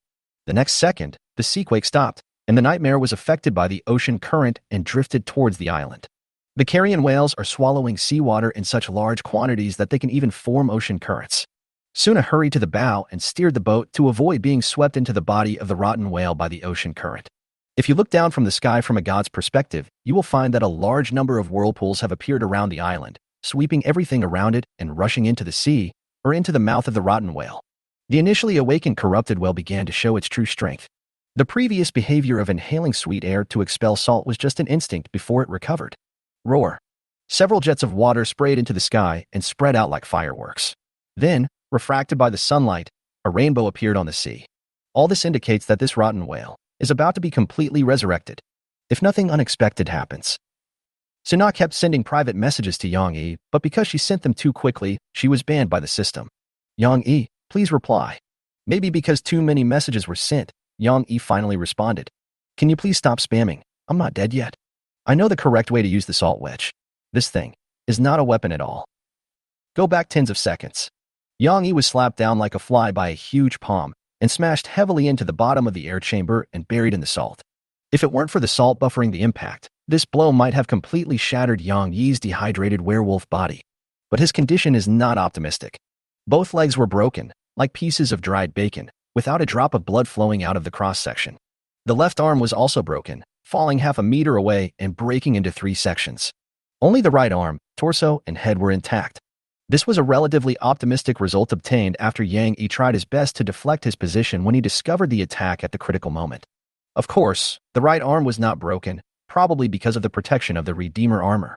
A: The next second, the seaquake stopped, and the nightmare was affected by the ocean current and drifted towards the island. The carrion whales are swallowing seawater in such large quantities that they can even form ocean currents. Suna hurried to the bow and steered the boat to avoid being swept into the body of the rotten whale by the ocean current. If you look down from the sky from a god's perspective, you will find that a large number of whirlpools have appeared around the island, sweeping everything around it and rushing into the sea, or into the mouth of the rotten whale. The initially awakened corrupted whale began to show its true strength. The previous behavior of inhaling sweet air to expel salt was just an instinct before it recovered. Roar. Several jets of water sprayed into the sky and spread out like fireworks. Then, refracted by the sunlight, a rainbow appeared on the sea. All this indicates that this rotten whale is about to be completely resurrected, if nothing unexpected happens. Suna kept sending private messages to Yang Yi, but because she sent them too quickly, she was banned by the system. Yang Yi, please reply. Maybe because too many messages were sent, Yang Yi finally responded. Can you please stop spamming? I'm not dead yet. I know the correct way to use the salt wedge. This thing is not a weapon at all. Go back tens of seconds. Yang Yi was slapped down like a fly by a huge palm and smashed heavily into the bottom of the air chamber and buried in the salt. If it weren't for the salt buffering the impact, this blow might have completely shattered Yang Yi's dehydrated werewolf body. But his condition is not optimistic. Both legs were broken, like pieces of dried bacon, without a drop of blood flowing out of the cross-section. The left arm was also broken, falling half a meter away and breaking into 3 sections. Only the right arm, torso, and head were intact. This was a relatively optimistic result obtained after Yang Yi tried his best to deflect his position when he discovered the attack at the critical moment. Of course, the right arm was not broken, probably because of the protection of the Redeemer armor.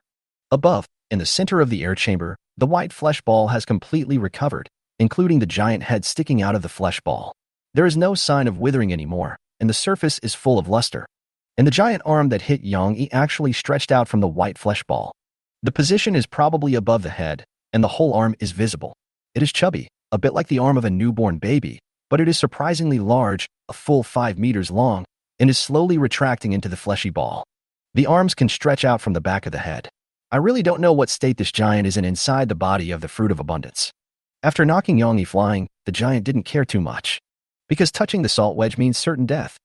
A: Above, in the center of the air chamber, the white flesh ball has completely recovered, including the giant head sticking out of the flesh ball. There is no sign of withering anymore, and the surface is full of luster. And the giant arm that hit Yang Yi actually stretched out from the white flesh ball. The position is probably above the head, and the whole arm is visible. It is chubby, a bit like the arm of a newborn baby, but it is surprisingly large, a full 5 meters long, and is slowly retracting into the fleshy ball. The arms can stretch out from the back of the head. I really don't know what state this giant is in inside the body of the fruit of abundance. After knocking Yang Yi flying, the giant didn't care too much. Because touching the salt wedge means certain death.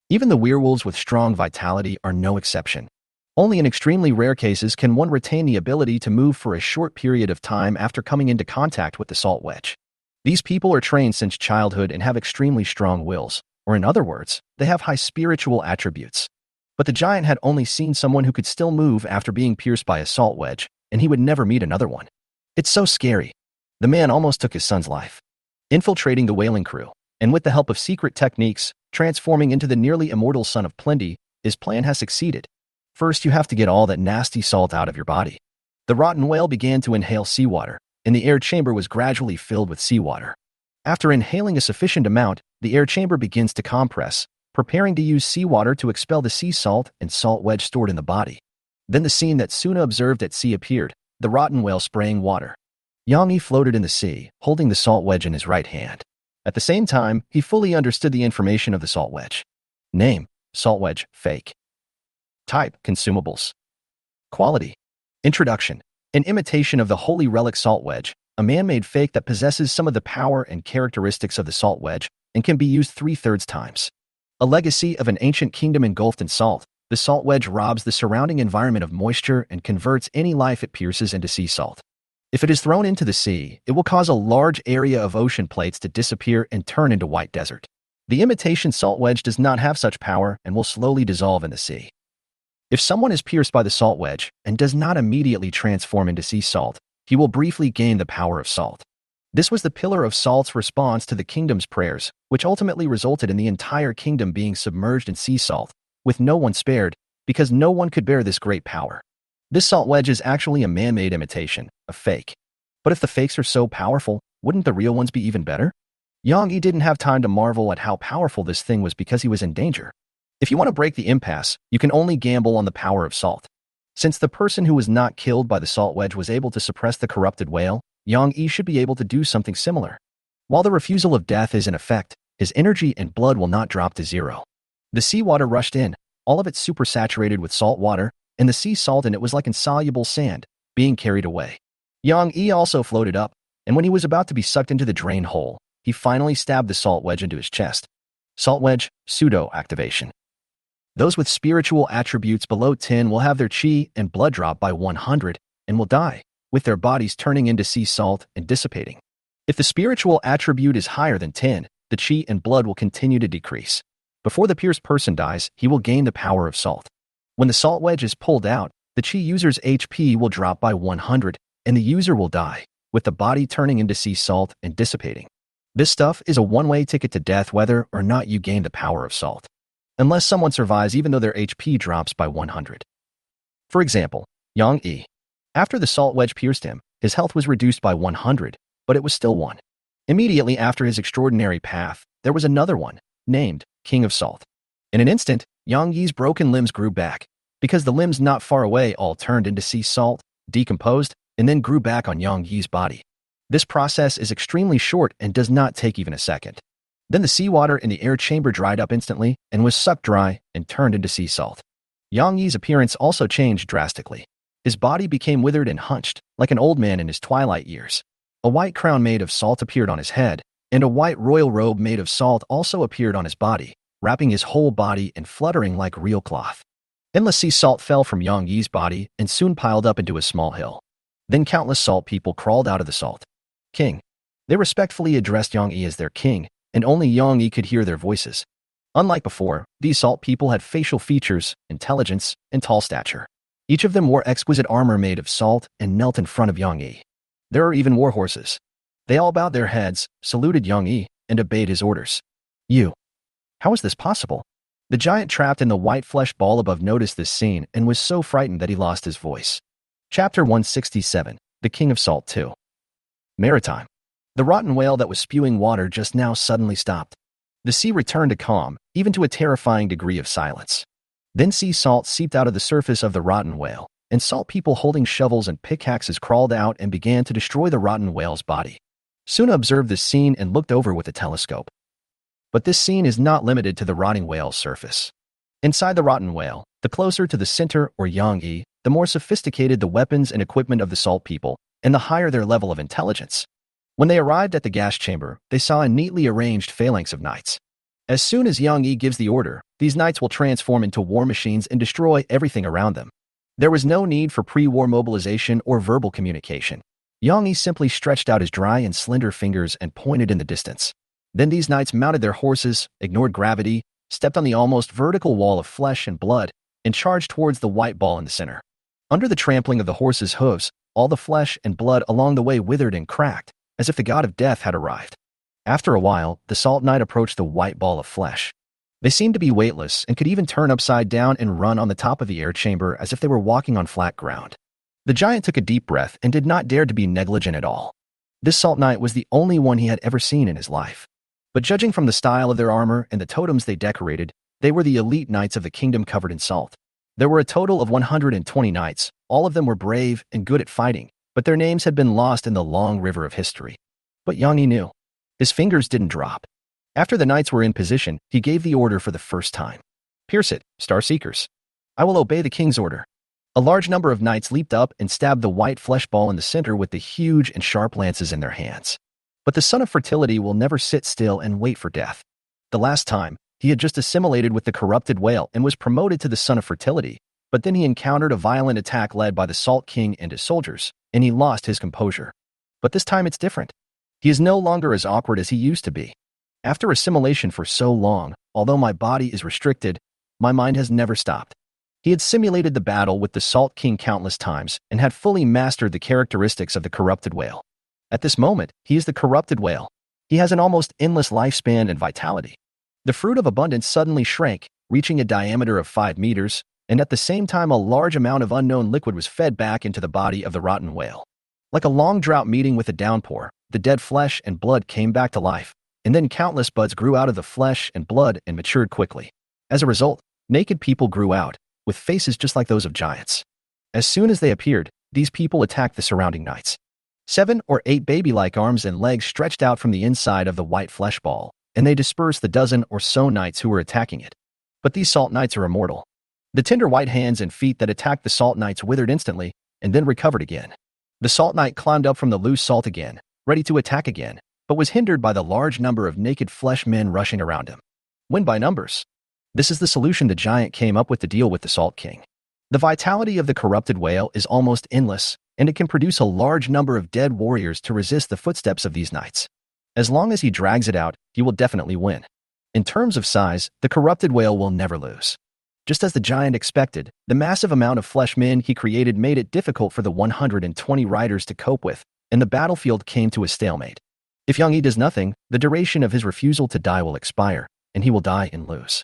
A: Even the werewolves with strong vitality are no exception. Only in extremely rare cases can one retain the ability to move for a short period of time after coming into contact with the salt wedge. These people are trained since childhood and have extremely strong wills, or in other words, they have high spiritual attributes. But the giant had only seen someone who could still move after being pierced by a salt wedge, and he would never meet another one. It's so scary. The man almost took his son's life. Infiltrating the whaling crew, and with the help of secret techniques, transforming into the nearly immortal son of plenty, his plan has succeeded. First, you have to get all that nasty salt out of your body. The rotten whale began to inhale seawater, and the air chamber was gradually filled with seawater. After inhaling a sufficient amount, the air chamber begins to compress, preparing to use seawater to expel the sea salt and salt wedge stored in the body. Then the scene that Suna observed at sea appeared, the rotten whale spraying water. Yang Yi floated in the sea, holding the salt wedge in his right hand. At the same time, he fully understood the information of the salt wedge. Name: salt wedge, fake. Type: consumables. Quality: introduction. An imitation of the holy relic salt wedge, a man-made fake that possesses some of the power and characteristics of the salt wedge and can be used 3/3 times. A legacy of an ancient kingdom engulfed in salt, the salt wedge robs the surrounding environment of moisture and converts any life it pierces into sea salt. If it is thrown into the sea, it will cause a large area of ocean plates to disappear and turn into white desert. The imitation salt wedge does not have such power and will slowly dissolve in the sea. If someone is pierced by the salt wedge and does not immediately transform into sea salt, he will briefly gain the power of salt. This was the pillar of salt's response to the kingdom's prayers, which ultimately resulted in the entire kingdom being submerged in sea salt, with no one spared, because no one could bear this great power. This salt wedge is actually a man-made imitation, a fake. But if the fakes are so powerful, wouldn't the real ones be even better? Yang Yi didn't have time to marvel at how powerful this thing was because he was in danger. If you want to break the impasse, you can only gamble on the power of salt. Since the person who was not killed by the salt wedge was able to suppress the corrupted whale, Yang Yi should be able to do something similar. While the refusal of death is in effect, his energy and blood will not drop to zero. The seawater rushed in, all of it supersaturated with salt water, and the sea salt in it was like insoluble sand, being carried away. Yang Yi also floated up, and when he was about to be sucked into the drain hole, he finally stabbed the salt wedge into his chest. Salt wedge, pseudo-activation. Those with spiritual attributes below 10 will have their chi and blood drop by 100 and will die, with their bodies turning into sea salt and dissipating. If the spiritual attribute is higher than 10, the chi and blood will continue to decrease. Before the pierced person dies, he will gain the power of salt. When the salt wedge is pulled out, the chi user's HP will drop by 100, and the user will die, with the body turning into sea salt and dissipating. This stuff is a one-way ticket to death whether or not you gain the power of salt. Unless someone survives even though their HP drops by 100. For example, Yang Yi. After the salt wedge pierced him, his health was reduced by 100, but it was still 1. Immediately after his extraordinary path, there was another one, named King of Salt. In an instant, Yang Yi's broken limbs grew back, because the limbs not far away all turned into sea salt, decomposed, and then grew back on Yang Yi's body. This process is extremely short and does not take even a second. Then the seawater in the air chamber dried up instantly and was sucked dry and turned into sea salt. Yang Yi's appearance also changed drastically. His body became withered and hunched, like an old man in his twilight years. A white crown made of salt appeared on his head, and a white royal robe made of salt also appeared on his body, wrapping his whole body and fluttering like real cloth. Endless sea salt fell from Yang Yi's body and soon piled up into a small hill. Then countless salt people crawled out of the salt. King. They respectfully addressed Yang Yi as their king, and only Yang Yi could hear their voices. Unlike before, these salt people had facial features, intelligence, and tall stature. Each of them wore exquisite armor made of salt and knelt in front of Yang Yi. There are even war horses. They all bowed their heads, saluted Yang Yi, and obeyed his orders. You. How is this possible? The giant trapped in the white flesh ball above noticed this scene and was so frightened that he lost his voice. Chapter 167, The King of Salt 2. Maritime. The rotten whale that was spewing water just now suddenly stopped. The sea returned to calm, even to a terrifying degree of silence. Then sea salt seeped out of the surface of the rotten whale, and salt people holding shovels and pickaxes crawled out and began to destroy the rotten whale's body. Suna observed this scene and looked over with a telescope. But this scene is not limited to the rotting whale's surface. Inside the rotten whale, the closer to the center or Yang Yi, the more sophisticated the weapons and equipment of the salt people, and the higher their level of intelligence. When they arrived at the gas chamber, they saw a neatly arranged phalanx of knights. As soon as Yang Yi gives the order, these knights will transform into war machines and destroy everything around them. There was no need for pre-war mobilization or verbal communication. Yang Yi simply stretched out his dry and slender fingers and pointed in the distance. Then these knights mounted their horses, ignored gravity, stepped on the almost vertical wall of flesh and blood, and charged towards the white ball in the center. Under the trampling of the horses' hooves, all the flesh and blood along the way withered and cracked, as if the god of death had arrived. After a while, the salt knight approached the white ball of flesh. They seemed to be weightless and could even turn upside down and run on the top of the air chamber as if they were walking on flat ground. The giant took a deep breath and did not dare to be negligent at all. This salt knight was the only one he had ever seen in his life. But judging from the style of their armor and the totems they decorated, they were the elite knights of the kingdom covered in salt. There were a total of 120 knights. All of them were brave and good at fighting, but their names had been lost in the long river of history. But Yang Yi knew. His fingers didn't drop. After the knights were in position, he gave the order for the first time. Pierce it, Star Seekers. I will obey the king's order. A large number of knights leaped up and stabbed the white flesh ball in the center with the huge and sharp lances in their hands. But the son of fertility will never sit still and wait for death. The last time, he had just assimilated with the corrupted whale and was promoted to the son of fertility, but then he encountered a violent attack led by the Salt King and his soldiers, and he lost his composure. But this time it's different. He is no longer as awkward as he used to be. After assimilation for so long, although my body is restricted, my mind has never stopped. He had simulated the battle with the Salt King countless times and had fully mastered the characteristics of the corrupted whale. At this moment, he is the corrupted whale. He has an almost endless lifespan and vitality. The fruit of abundance suddenly shrank, reaching a diameter of 5 meters, and at the same time a large amount of unknown liquid was fed back into the body of the rotten whale. Like a long drought meeting with a downpour, the dead flesh and blood came back to life, and then countless buds grew out of the flesh and blood and matured quickly. As a result, naked people grew out, with faces just like those of giants. As soon as they appeared, these people attacked the surrounding knights. 7 or 8 baby-like arms and legs stretched out from the inside of the white flesh ball, and they dispersed the dozen or so knights who were attacking it. But these salt knights are immortal. The tender white hands and feet that attacked the salt knights withered instantly, and then recovered again. The salt knight climbed up from the loose salt again, ready to attack again, but was hindered by the large number of naked flesh men rushing around him. Win by numbers. This is the solution the giant came up with to deal with the Salt King. The vitality of the corrupted whale is almost endless, and it can produce a large number of dead warriors to resist the footsteps of these knights. As long as he drags it out, he will definitely win. In terms of size, the corrupted whale will never lose. Just as the giant expected, the massive amount of flesh men he created made it difficult for the 120 riders to cope with, and the battlefield came to a stalemate. If Yang Yi does nothing, the duration of his refusal to die will expire, and he will die and lose.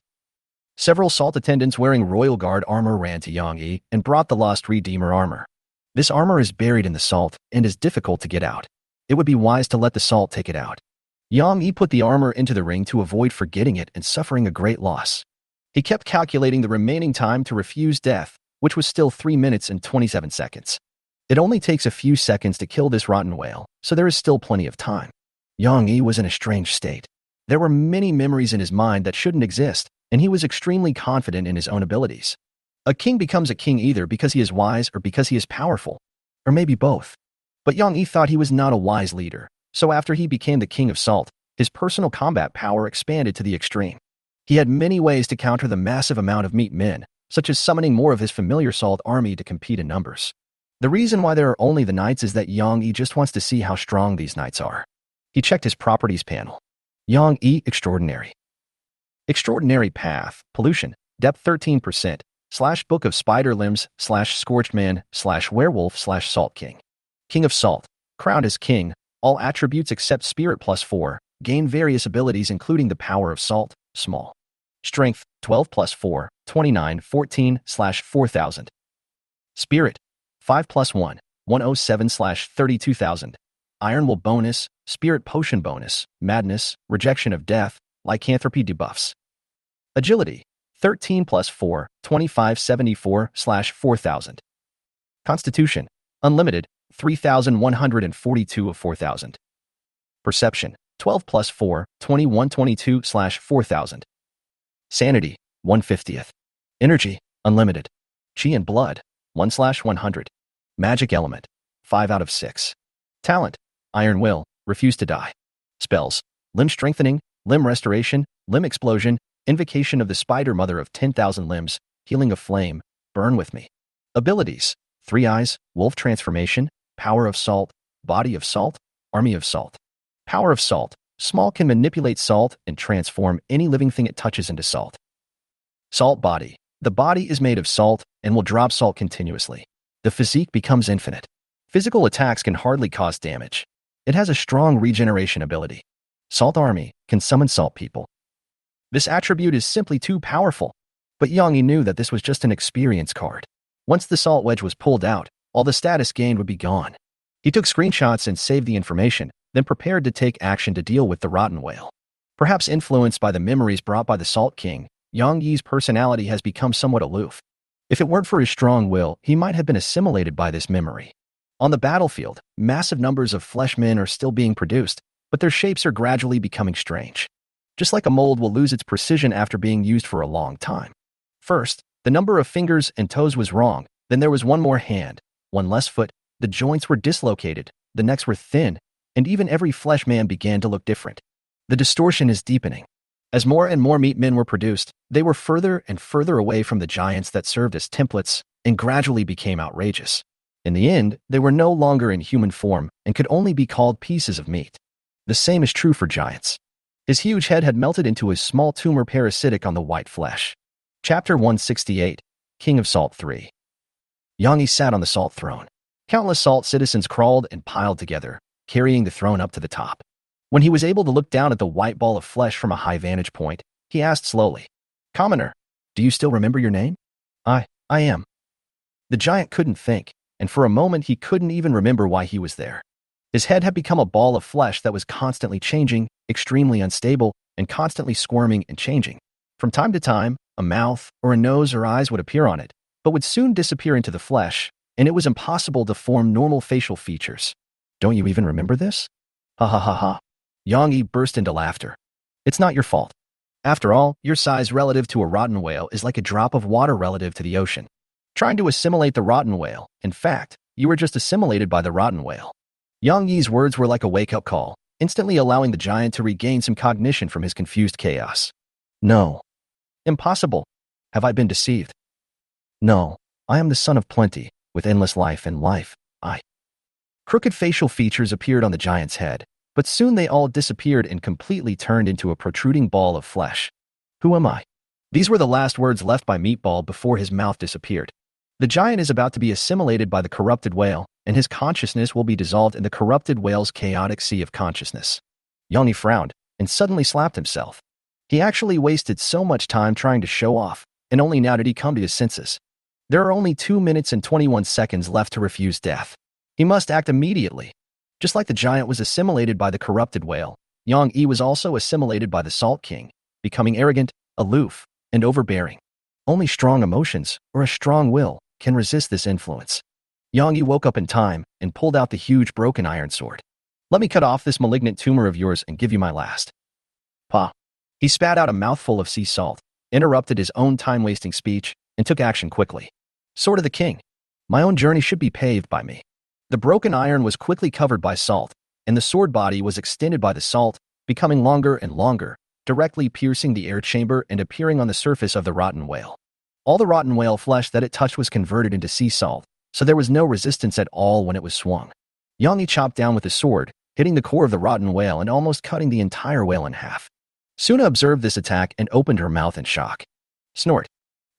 A: Several salt attendants wearing royal guard armor ran to Yang Yi and brought the lost Redeemer armor. This armor is buried in the salt and is difficult to get out. It would be wise to let the salt take it out. Yang Yi put the armor into the ring to avoid forgetting it and suffering a great loss. He kept calculating the remaining time to refuse death, which was still 3 minutes and 27 seconds. It only takes a few seconds to kill this rotten whale, so there is still plenty of time. Yang Yi was in a strange state. There were many memories in his mind that shouldn't exist, and he was extremely confident in his own abilities. A king becomes a king either because he is wise or because he is powerful, or maybe both. But Yang Yi thought he was not a wise leader, so after he became the king of salt, his personal combat power expanded to the extreme. He had many ways to counter the massive amount of meat men, such as summoning more of his familiar salt army to compete in numbers. The reason why there are only the knights is that Yang Yi just wants to see how strong these knights are. He checked his properties panel. Yang Yi Extraordinary. Extraordinary path, pollution, depth 13%, / book of spider limbs, / scorched man, / werewolf, / salt king. King of salt, crowned as king, all attributes except spirit +4, gain various abilities including the power of salt, small. Strength, 12 +4, 29, 14 / 4000. Spirit, 5 +1, 107 / 32,000. Iron will bonus, spirit potion bonus, madness, rejection of death, lycanthropy debuffs. Agility, 13 +4, 2574 / 4000. Constitution, unlimited, 3142 of 4000. Perception, 12 +4, 2122 / 4000. Sanity, 1/50th. Energy, unlimited. Chi and blood, 1 / 100. Magic element, 5 out of 6. Talent, iron will, refuse to die. Spells, limb strengthening, limb restoration, limb explosion, invocation of the spider mother of 10,000 limbs, healing of flame, burn with me. Abilities, 3 eyes, wolf transformation, power of salt, body of salt, army of salt. Power of salt, small can manipulate salt and transform any living thing it touches into salt. Salt body, the body is made of salt and will drop salt continuously. The physique becomes infinite. Physical attacks can hardly cause damage. It has a strong regeneration ability. Salt army can summon salt people. This attribute is simply too powerful, but Yang Yi knew that this was just an experience card. Once the salt wedge was pulled out, all the status gained would be gone. He took screenshots and saved the information, then prepared to take action to deal with the rotten whale. Perhaps influenced by the memories brought by the Salt King, Yang Yi's personality has become somewhat aloof. If it weren't for his strong will, he might have been assimilated by this memory. On the battlefield, massive numbers of flesh men are still being produced, but their shapes are gradually becoming strange. Just like a mold will lose its precision after being used for a long time. First, the number of fingers and toes was wrong, then there was one more hand, one less foot, the joints were dislocated, the necks were thin, and even every flesh man began to look different. The distortion is deepening. As more and more meat men were produced, they were further and further away from the giants that served as templates and gradually became outrageous. In the end, they were no longer in human form and could only be called pieces of meat. The same is true for giants. His huge head had melted into a small tumor parasitic on the white flesh. Chapter 168, King of Salt 3. Yang Yi sat on the salt throne. Countless salt citizens crawled and piled together, carrying the throne up to the top. When he was able to look down at the white ball of flesh from a high vantage point, he asked slowly, "Commoner, do you still remember your name?" I am." The giant couldn't think, and for a moment he couldn't even remember why he was there. His head had become a ball of flesh that was constantly changing, extremely unstable, and constantly squirming and changing. From time to time, a mouth or a nose or eyes would appear on it, but would soon disappear into the flesh, and it was impossible to form normal facial features. Don't you even remember this? Ha ha ha ha. Yang Yi burst into laughter. It's not your fault. After all, your size relative to a rotten whale is like a drop of water relative to the ocean. Trying to assimilate the rotten whale, in fact, you were just assimilated by the rotten whale. Yang Yi's words were like a wake-up call, instantly allowing the giant to regain some cognition from his confused chaos. No. Impossible. Have I been deceived? No. I am the son of plenty, with endless life and life. Crooked facial features appeared on the giant's head, but soon they all disappeared and completely turned into a protruding ball of flesh. Who am I? These were the last words left by Meatball before his mouth disappeared. The giant is about to be assimilated by the corrupted whale, and his consciousness will be dissolved in the corrupted whale's chaotic sea of consciousness. Yang Yi frowned and suddenly slapped himself. He actually wasted so much time trying to show off, and only now did he come to his senses. There are only 2 minutes and 21 seconds left to refuse death. He must act immediately. Just like the giant was assimilated by the corrupted whale, Yang Yi was also assimilated by the Salt King, becoming arrogant, aloof, and overbearing. Only strong emotions, or a strong will, can resist this influence. Yang Yi woke up in time and pulled out the huge broken iron sword. Let me cut off this malignant tumor of yours and give you my last. Pa. He spat out a mouthful of sea salt, interrupted his own time-wasting speech, and took action quickly. Sword of the King. My own journey should be paved by me. The broken iron was quickly covered by salt, and the sword body was extended by the salt, becoming longer and longer, directly piercing the air chamber and appearing on the surface of the rotten whale. All the rotten whale flesh that it touched was converted into sea salt, so there was no resistance at all when it was swung. Yang Yi chopped down with his sword, hitting the core of the rotten whale and almost cutting the entire whale in half. Suna observed this attack and opened her mouth in shock. Snort.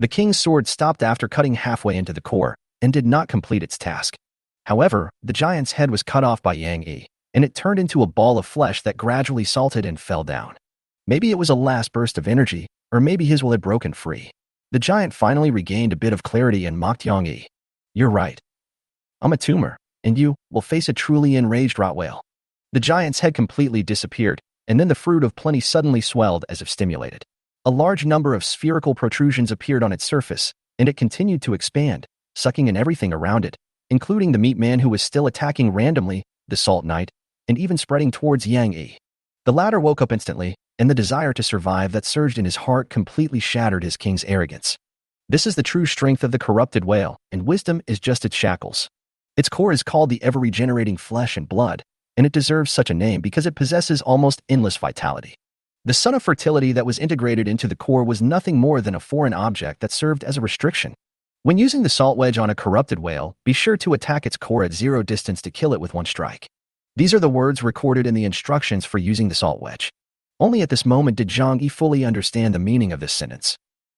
A: The king's sword stopped after cutting halfway into the core and did not complete its task. However, the giant's head was cut off by Yang Yi, and it turned into a ball of flesh that gradually salted and fell down. Maybe it was a last burst of energy, or maybe his will had broken free. The giant finally regained a bit of clarity and mocked Yang Yi. You're right. I'm a tumor, and you will face a truly enraged rot whale. The giant's head completely disappeared, and then the fruit of plenty suddenly swelled as if stimulated. A large number of spherical protrusions appeared on its surface, and it continued to expand, sucking in everything around it, including the meat man who was still attacking randomly, the Salt Knight, and even spreading towards Yang Yi. The latter woke up instantly, and the desire to survive that surged in his heart completely shattered his king's arrogance. This is the true strength of the corrupted whale, and wisdom is just its shackles. Its core is called the ever-regenerating flesh and blood, and it deserves such a name because it possesses almost endless vitality. The sun of fertility that was integrated into the core was nothing more than a foreign object that served as a restriction. When using the salt wedge on a corrupted whale, be sure to attack its core at 0 distance to kill it with 1 strike. These are the words recorded in the instructions for using the salt wedge. Only at this moment did Zhang Yi fully understand the meaning of this sentence.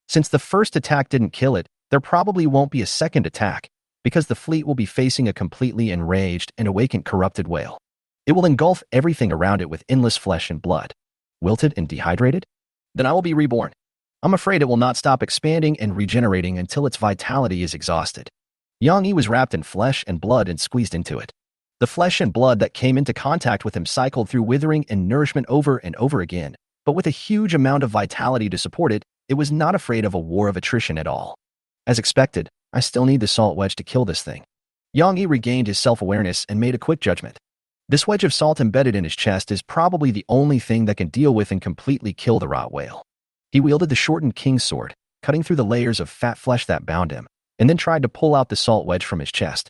A: Since the first attack didn't kill it, there probably won't be a second attack, because the fleet will be facing a completely enraged and awakened corrupted whale. It will engulf everything around it with endless flesh and blood. Wilted and dehydrated? Then I will be reborn. I'm afraid it will not stop expanding and regenerating until its vitality is exhausted. Yang Yi was wrapped in flesh and blood and squeezed into it. The flesh and blood that came into contact with him cycled through withering and nourishment over and over again, but with a huge amount of vitality to support it, it was not afraid of a war of attrition at all. As expected, I still need the salt wedge to kill this thing. Yang Yi regained his self-awareness and made a quick judgment. This wedge of salt embedded in his chest is probably the only thing that can deal with and completely kill the rot whale. He wielded the shortened king's sword, cutting through the layers of fat flesh that bound him, and then tried to pull out the salt wedge from his chest.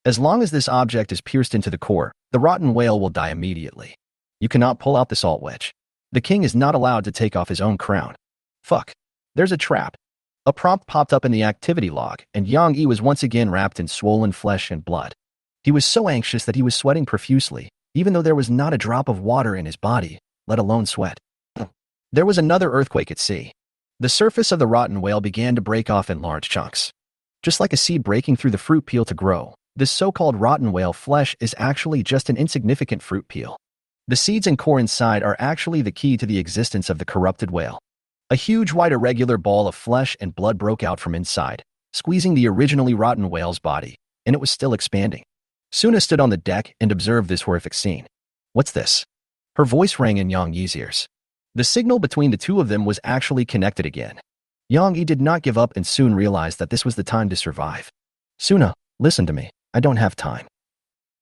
A: As long as this object is pierced into the core, the rotten whale will die immediately. You cannot pull out the salt wedge. The king is not allowed to take off his own crown. Fuck. There's a trap. A prompt popped up in the activity log, and Yang Yi was once again wrapped in swollen flesh and blood. He was so anxious that he was sweating profusely, even though there was not a drop of water in his body, let alone sweat. There was another earthquake at sea. The surface of the rotten whale began to break off in large chunks. Just like a seed breaking through the fruit peel to grow, this so-called rotten whale flesh is actually just an insignificant fruit peel. The seeds and core inside are actually the key to the existence of the corrupted whale. A huge white irregular ball of flesh and blood broke out from inside, squeezing the originally rotten whale's body, and it was still expanding. Suna stood on the deck and observed this horrific scene. What's this? Her voice rang in Yang Yi's ears. The signal between the two of them was actually connected again. Yang Yi did not give up and soon realized that this was the time to survive. Suna, listen to me. I don't have time.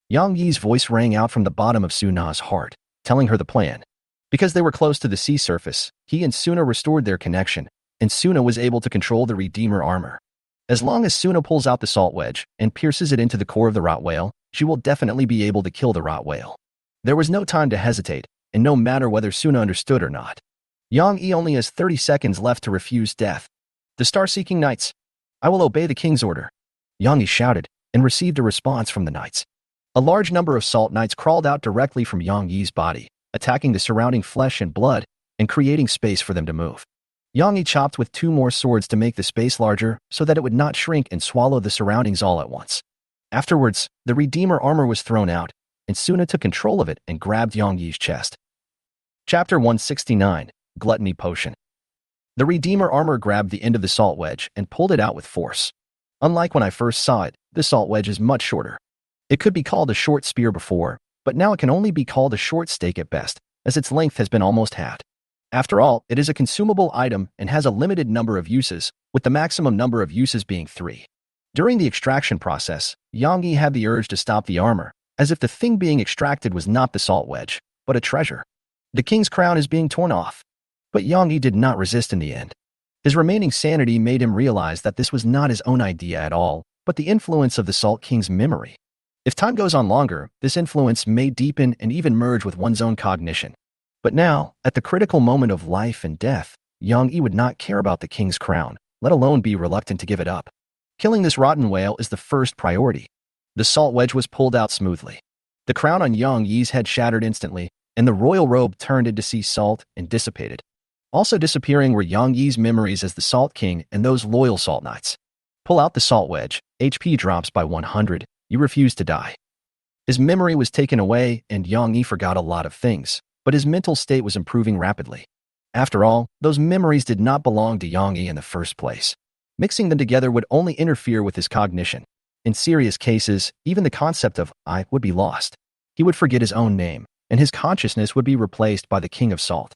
A: Yang Yi's voice rang out from the bottom of Suna's heart, telling her the plan. Because they were close to the sea surface, he and Suna restored their connection, and Suna was able to control the Redeemer armor. As long as Suna pulls out the salt wedge and pierces it into the core of the rot whale, she will definitely be able to kill the rot whale. There was no time to hesitate, and no matter whether Suna understood or not. Yang Yi only has 30 seconds left to refuse death. The star-seeking knights. I will obey the king's order. Yang Yi shouted, and received a response from the knights. A large number of salt knights crawled out directly from Yang Yi's body, attacking the surrounding flesh and blood, and creating space for them to move. Yang Yi chopped with 2 more swords to make the space larger so that it would not shrink and swallow the surroundings all at once. Afterwards, the Redeemer armor was thrown out, and Suna took control of it and grabbed Yang Yi's chest. Chapter 169, Gluttony Potion. The Redeemer armor grabbed the end of the salt wedge and pulled it out with force. Unlike when I first saw it, the salt wedge is much shorter. It could be called a short spear before, but now it can only be called a short stake at best, as its length has been almost halved. After all, it is a consumable item and has a limited number of uses, with the maximum number of uses being 3. During the extraction process, Yang Yi had the urge to stop the armor, as if the thing being extracted was not the salt wedge, but a treasure. The king's crown is being torn off. But Yang Yi did not resist in the end. His remaining sanity made him realize that this was not his own idea at all, but the influence of the Salt King's memory. If time goes on longer, this influence may deepen and even merge with one's own cognition. But now, at the critical moment of life and death, Yang Yi would not care about the king's crown, let alone be reluctant to give it up. Killing this rotten whale is the first priority. The salt wedge was pulled out smoothly. The crown on Yang Yi's head shattered instantly, and the royal robe turned into sea salt and dissipated. Also disappearing were Yang Yi's memories as the Salt King and those loyal salt knights. Pull out the salt wedge, HP drops by 100, you refuse to die. His memory was taken away and Yang Yi forgot a lot of things, but his mental state was improving rapidly. After all, those memories did not belong to Yang Yi in the first place. Mixing them together would only interfere with his cognition. In serious cases, even the concept of I would be lost. He would forget his own name, and his consciousness would be replaced by the King of Salt.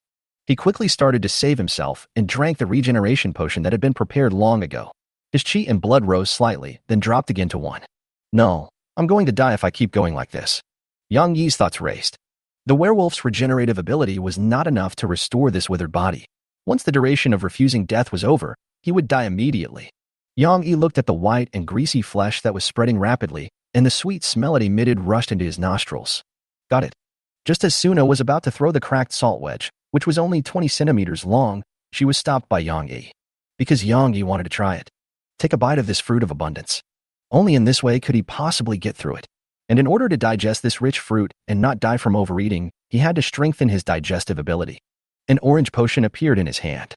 A: He quickly started to save himself and drank the regeneration potion that had been prepared long ago. His chi and blood rose slightly, then dropped again to 1. No, I'm going to die if I keep going like this. Yang Yi's thoughts raced. The werewolf's regenerative ability was not enough to restore this withered body. Once the duration of refusing death was over, he would die immediately. Yang Yi looked at the white and greasy flesh that was spreading rapidly, and the sweet smell it emitted rushed into his nostrils. Got it. Just as Suna was about to throw the cracked salt wedge, which was only 20 centimeters long, she was stopped by Yang Yi. Because Yang Yi wanted to try it. Take a bite of this fruit of abundance. Only in this way could he possibly get through it. And in order to digest this rich fruit and not die from overeating, he had to strengthen his digestive ability. An orange potion appeared in his hand.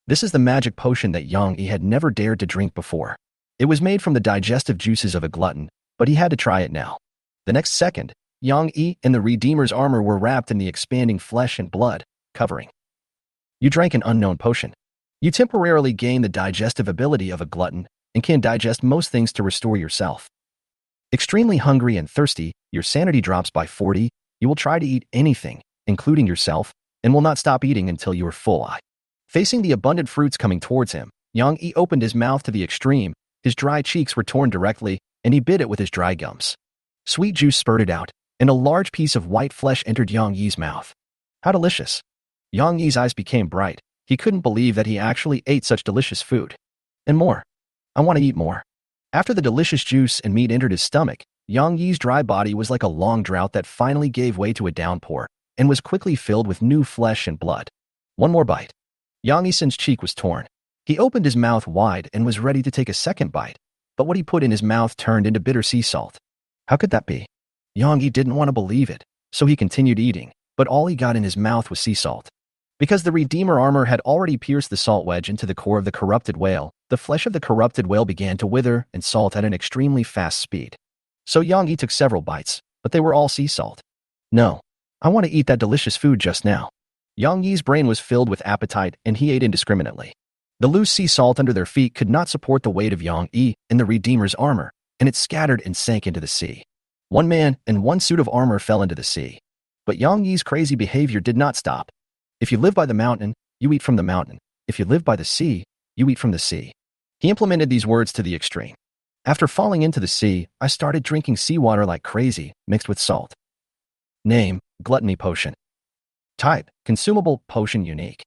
A: This is the magic potion that Yang Yi had never dared to drink before. It was made from the digestive juices of a glutton, but he had to try it now. The next second, Yang Yi and the Redeemer's armor were wrapped in the expanding flesh and blood, covering. You drank an unknown potion. You temporarily gain the digestive ability of a glutton and can digest most things to restore yourself. Extremely hungry and thirsty, your sanity drops by 40, you will try to eat anything, including yourself, and will not stop eating until you are full. Facing the abundant fruits coming towards him, Yang Yi opened his mouth to the extreme, his dry cheeks were torn directly, and he bit it with his dry gums. Sweet juice spurted out, and a large piece of white flesh entered Yang Yi's mouth. How delicious. Yang Yi's eyes became bright. He couldn't believe that he actually ate such delicious food. And more. I want to eat more. After the delicious juice and meat entered his stomach, Yang Yi's dry body was like a long drought that finally gave way to a downpour and was quickly filled with new flesh and blood. One more bite. Yang Yi's cheek was torn. He opened his mouth wide and was ready to take a second bite, but what he put in his mouth turned into bitter sea salt. How could that be? Yang Yi didn't want to believe it, so he continued eating, but all he got in his mouth was sea salt. Because the Redeemer armor had already pierced the salt wedge into the core of the corrupted whale, the flesh of the corrupted whale began to wither and salt at an extremely fast speed. So Yang Yi took several bites, but they were all sea salt. No, I want to eat that delicious food just now. Yang Yi's brain was filled with appetite and he ate indiscriminately. The loose sea salt under their feet could not support the weight of Yang Yi and the Redeemer's armor, and it scattered and sank into the sea. One man in one suit of armor fell into the sea. But Yang Yi's crazy behavior did not stop. If you live by the mountain, you eat from the mountain. If you live by the sea, you eat from the sea. He implemented these words to the extreme. After falling into the sea, I started drinking seawater like crazy, mixed with salt. Name, Gluttony Potion. Type, Consumable Potion Unique.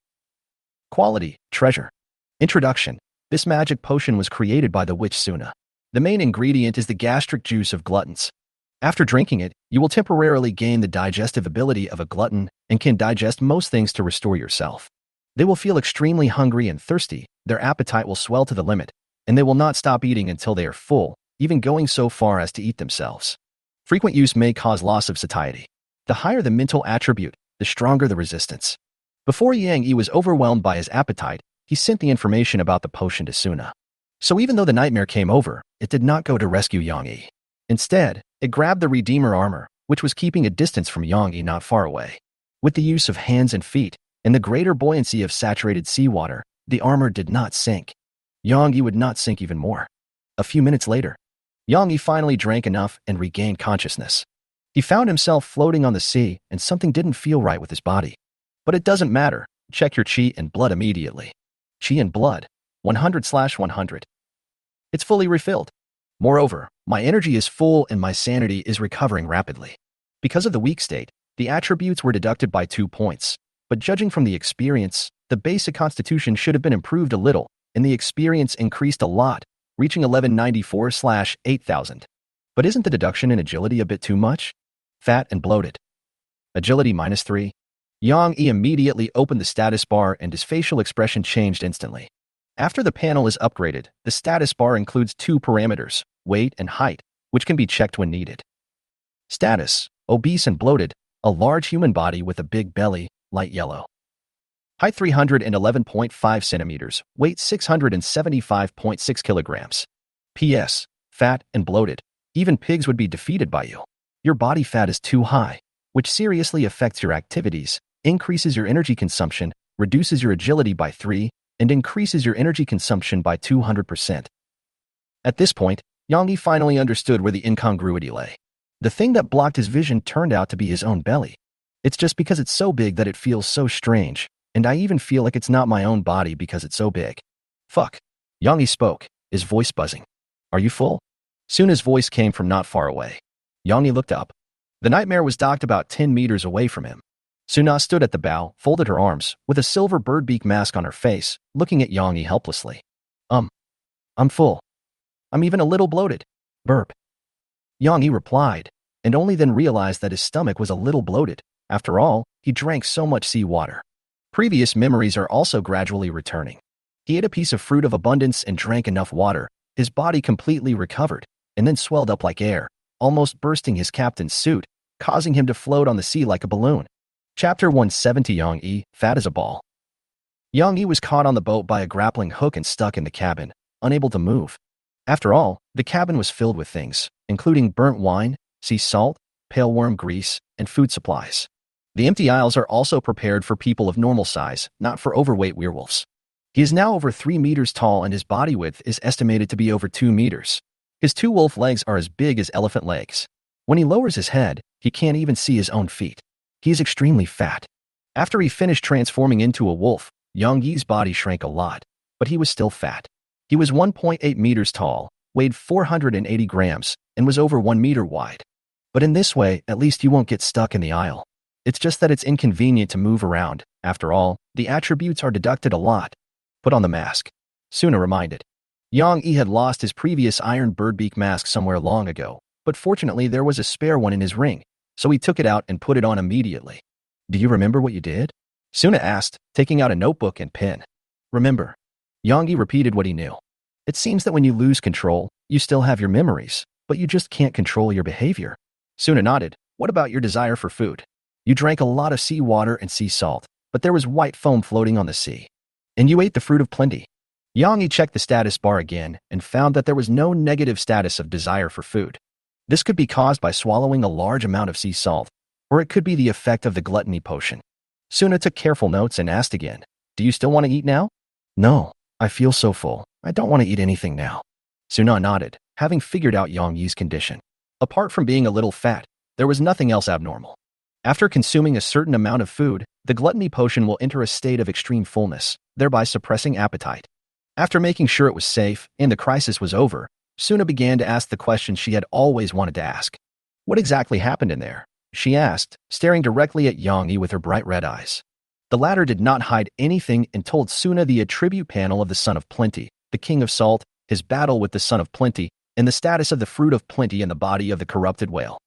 A: Quality, Treasure. Introduction. This magic potion was created by the witch Suna. The main ingredient is the gastric juice of gluttons. After drinking it, you will temporarily gain the digestive ability of a glutton and can digest most things to restore yourself. They will feel extremely hungry and thirsty, their appetite will swell to the limit, and they will not stop eating until they are full, even going so far as to eat themselves. Frequent use may cause loss of satiety. The higher the mental attribute, the stronger the resistance. Before Yang Yi was overwhelmed by his appetite, he sent the information about the potion to Suna. So even though the nightmare came over, it did not go to rescue Yang Yi. Instead, it grabbed the Redeemer armor, which was keeping a distance from Yang Yi not far away. With the use of hands and feet, and the greater buoyancy of saturated seawater, the armor did not sink. Yang Yi would not sink even more. A few minutes later, Yang Yi finally drank enough and regained consciousness. He found himself floating on the sea, and something didn't feel right with his body. But it doesn't matter, check your qi and blood immediately. Qi and blood, 100/100. It's fully refilled. Moreover, my energy is full and my sanity is recovering rapidly. Because of the weak state, the attributes were deducted by 2 points, but judging from the experience, the basic constitution should have been improved a little, and the experience increased a lot, reaching 1194/8000. But isn't the deduction in agility a bit too much? Fat and bloated. Agility -3. Yang Yi immediately opened the status bar and his facial expression changed instantly. After the panel is upgraded, the status bar includes 2 parameters, weight and height, which can be checked when needed. Status, obese and bloated, a large human body with a big belly, light yellow. Height 311.5 centimeters, weight 675.6 kilograms. PS, fat and bloated. Even pigs would be defeated by you. Your body fat is too high, which seriously affects your activities, increases your energy consumption, reduces your agility by 3, and increases your energy consumption by 200%. At this point, Yang Yi finally understood where the incongruity lay. The thing that blocked his vision turned out to be his own belly. It's just because it's so big that it feels so strange, and I even feel like it's not my own body because it's so big. Fuck. Yang Yi spoke, his voice buzzing. Are you full? Suna's voice came from not far away. Yang Yi looked up. The nightmare was docked about 10 meters away from him. Suna stood at the bow, folded her arms, with a silver bird beak mask on her face, looking at Yang Yi helplessly. I'm full. I'm even a little bloated. Burp. Yang Yi replied, and only then realized that his stomach was a little bloated. After all, he drank so much seawater. Previous memories are also gradually returning. He ate a piece of fruit of abundance and drank enough water. His body completely recovered, and then swelled up like air, almost bursting his captain's suit, causing him to float on the sea like a balloon. Chapter 170. Yang Yi, fat as a ball. Yang Yi was caught on the boat by a grappling hook and stuck in the cabin, unable to move. After all, the cabin was filled with things, including burnt wine, sea salt, pale worm grease, and food supplies. The empty aisles are also prepared for people of normal size, not for overweight werewolves. He is now over 3 meters tall and his body width is estimated to be over 2 meters. His 2 wolf legs are as big as elephant legs. When he lowers his head, he can't even see his own feet. He is extremely fat. After he finished transforming into a wolf, Yang Yi's body shrank a lot, but he was still fat. He was 1.8 meters tall, weighed 480 grams, and was over 1 meter wide. But in this way, at least you won't get stuck in the aisle. It's just that it's inconvenient to move around. After all, the attributes are deducted a lot. Put on the mask. Suna reminded. Yang Yi had lost his previous iron birdbeak mask somewhere long ago, but fortunately there was a spare one in his ring, so he took it out and put it on immediately. Do you remember what you did? Suna asked, taking out a notebook and pen. Remember. Yang Yi repeated what he knew. It seems that when you lose control, you still have your memories, but you just can't control your behavior. Suna nodded. What about your desire for food? You drank a lot of seawater and sea salt, but there was white foam floating on the sea. And you ate the fruit of plenty. Yang Yi checked the status bar again and found that there was no negative status of desire for food. This could be caused by swallowing a large amount of sea salt, or it could be the effect of the gluttony potion. Suna took careful notes and asked again, do you still want to eat now? No, I feel so full. I don't want to eat anything now. Suna nodded, having figured out Yang Yi's condition. Apart from being a little fat, there was nothing else abnormal. After consuming a certain amount of food, the gluttony potion will enter a state of extreme fullness, thereby suppressing appetite. After making sure it was safe and the crisis was over, Suna began to ask the question she had always wanted to ask. What exactly happened in there? She asked, staring directly at Yang Yi with her bright red eyes. The latter did not hide anything and told Suna the attribute panel of the Son of Plenty, the King of Salt, his battle with the Son of Plenty, and the status of the Fruit of Plenty in the body of the corrupted whale.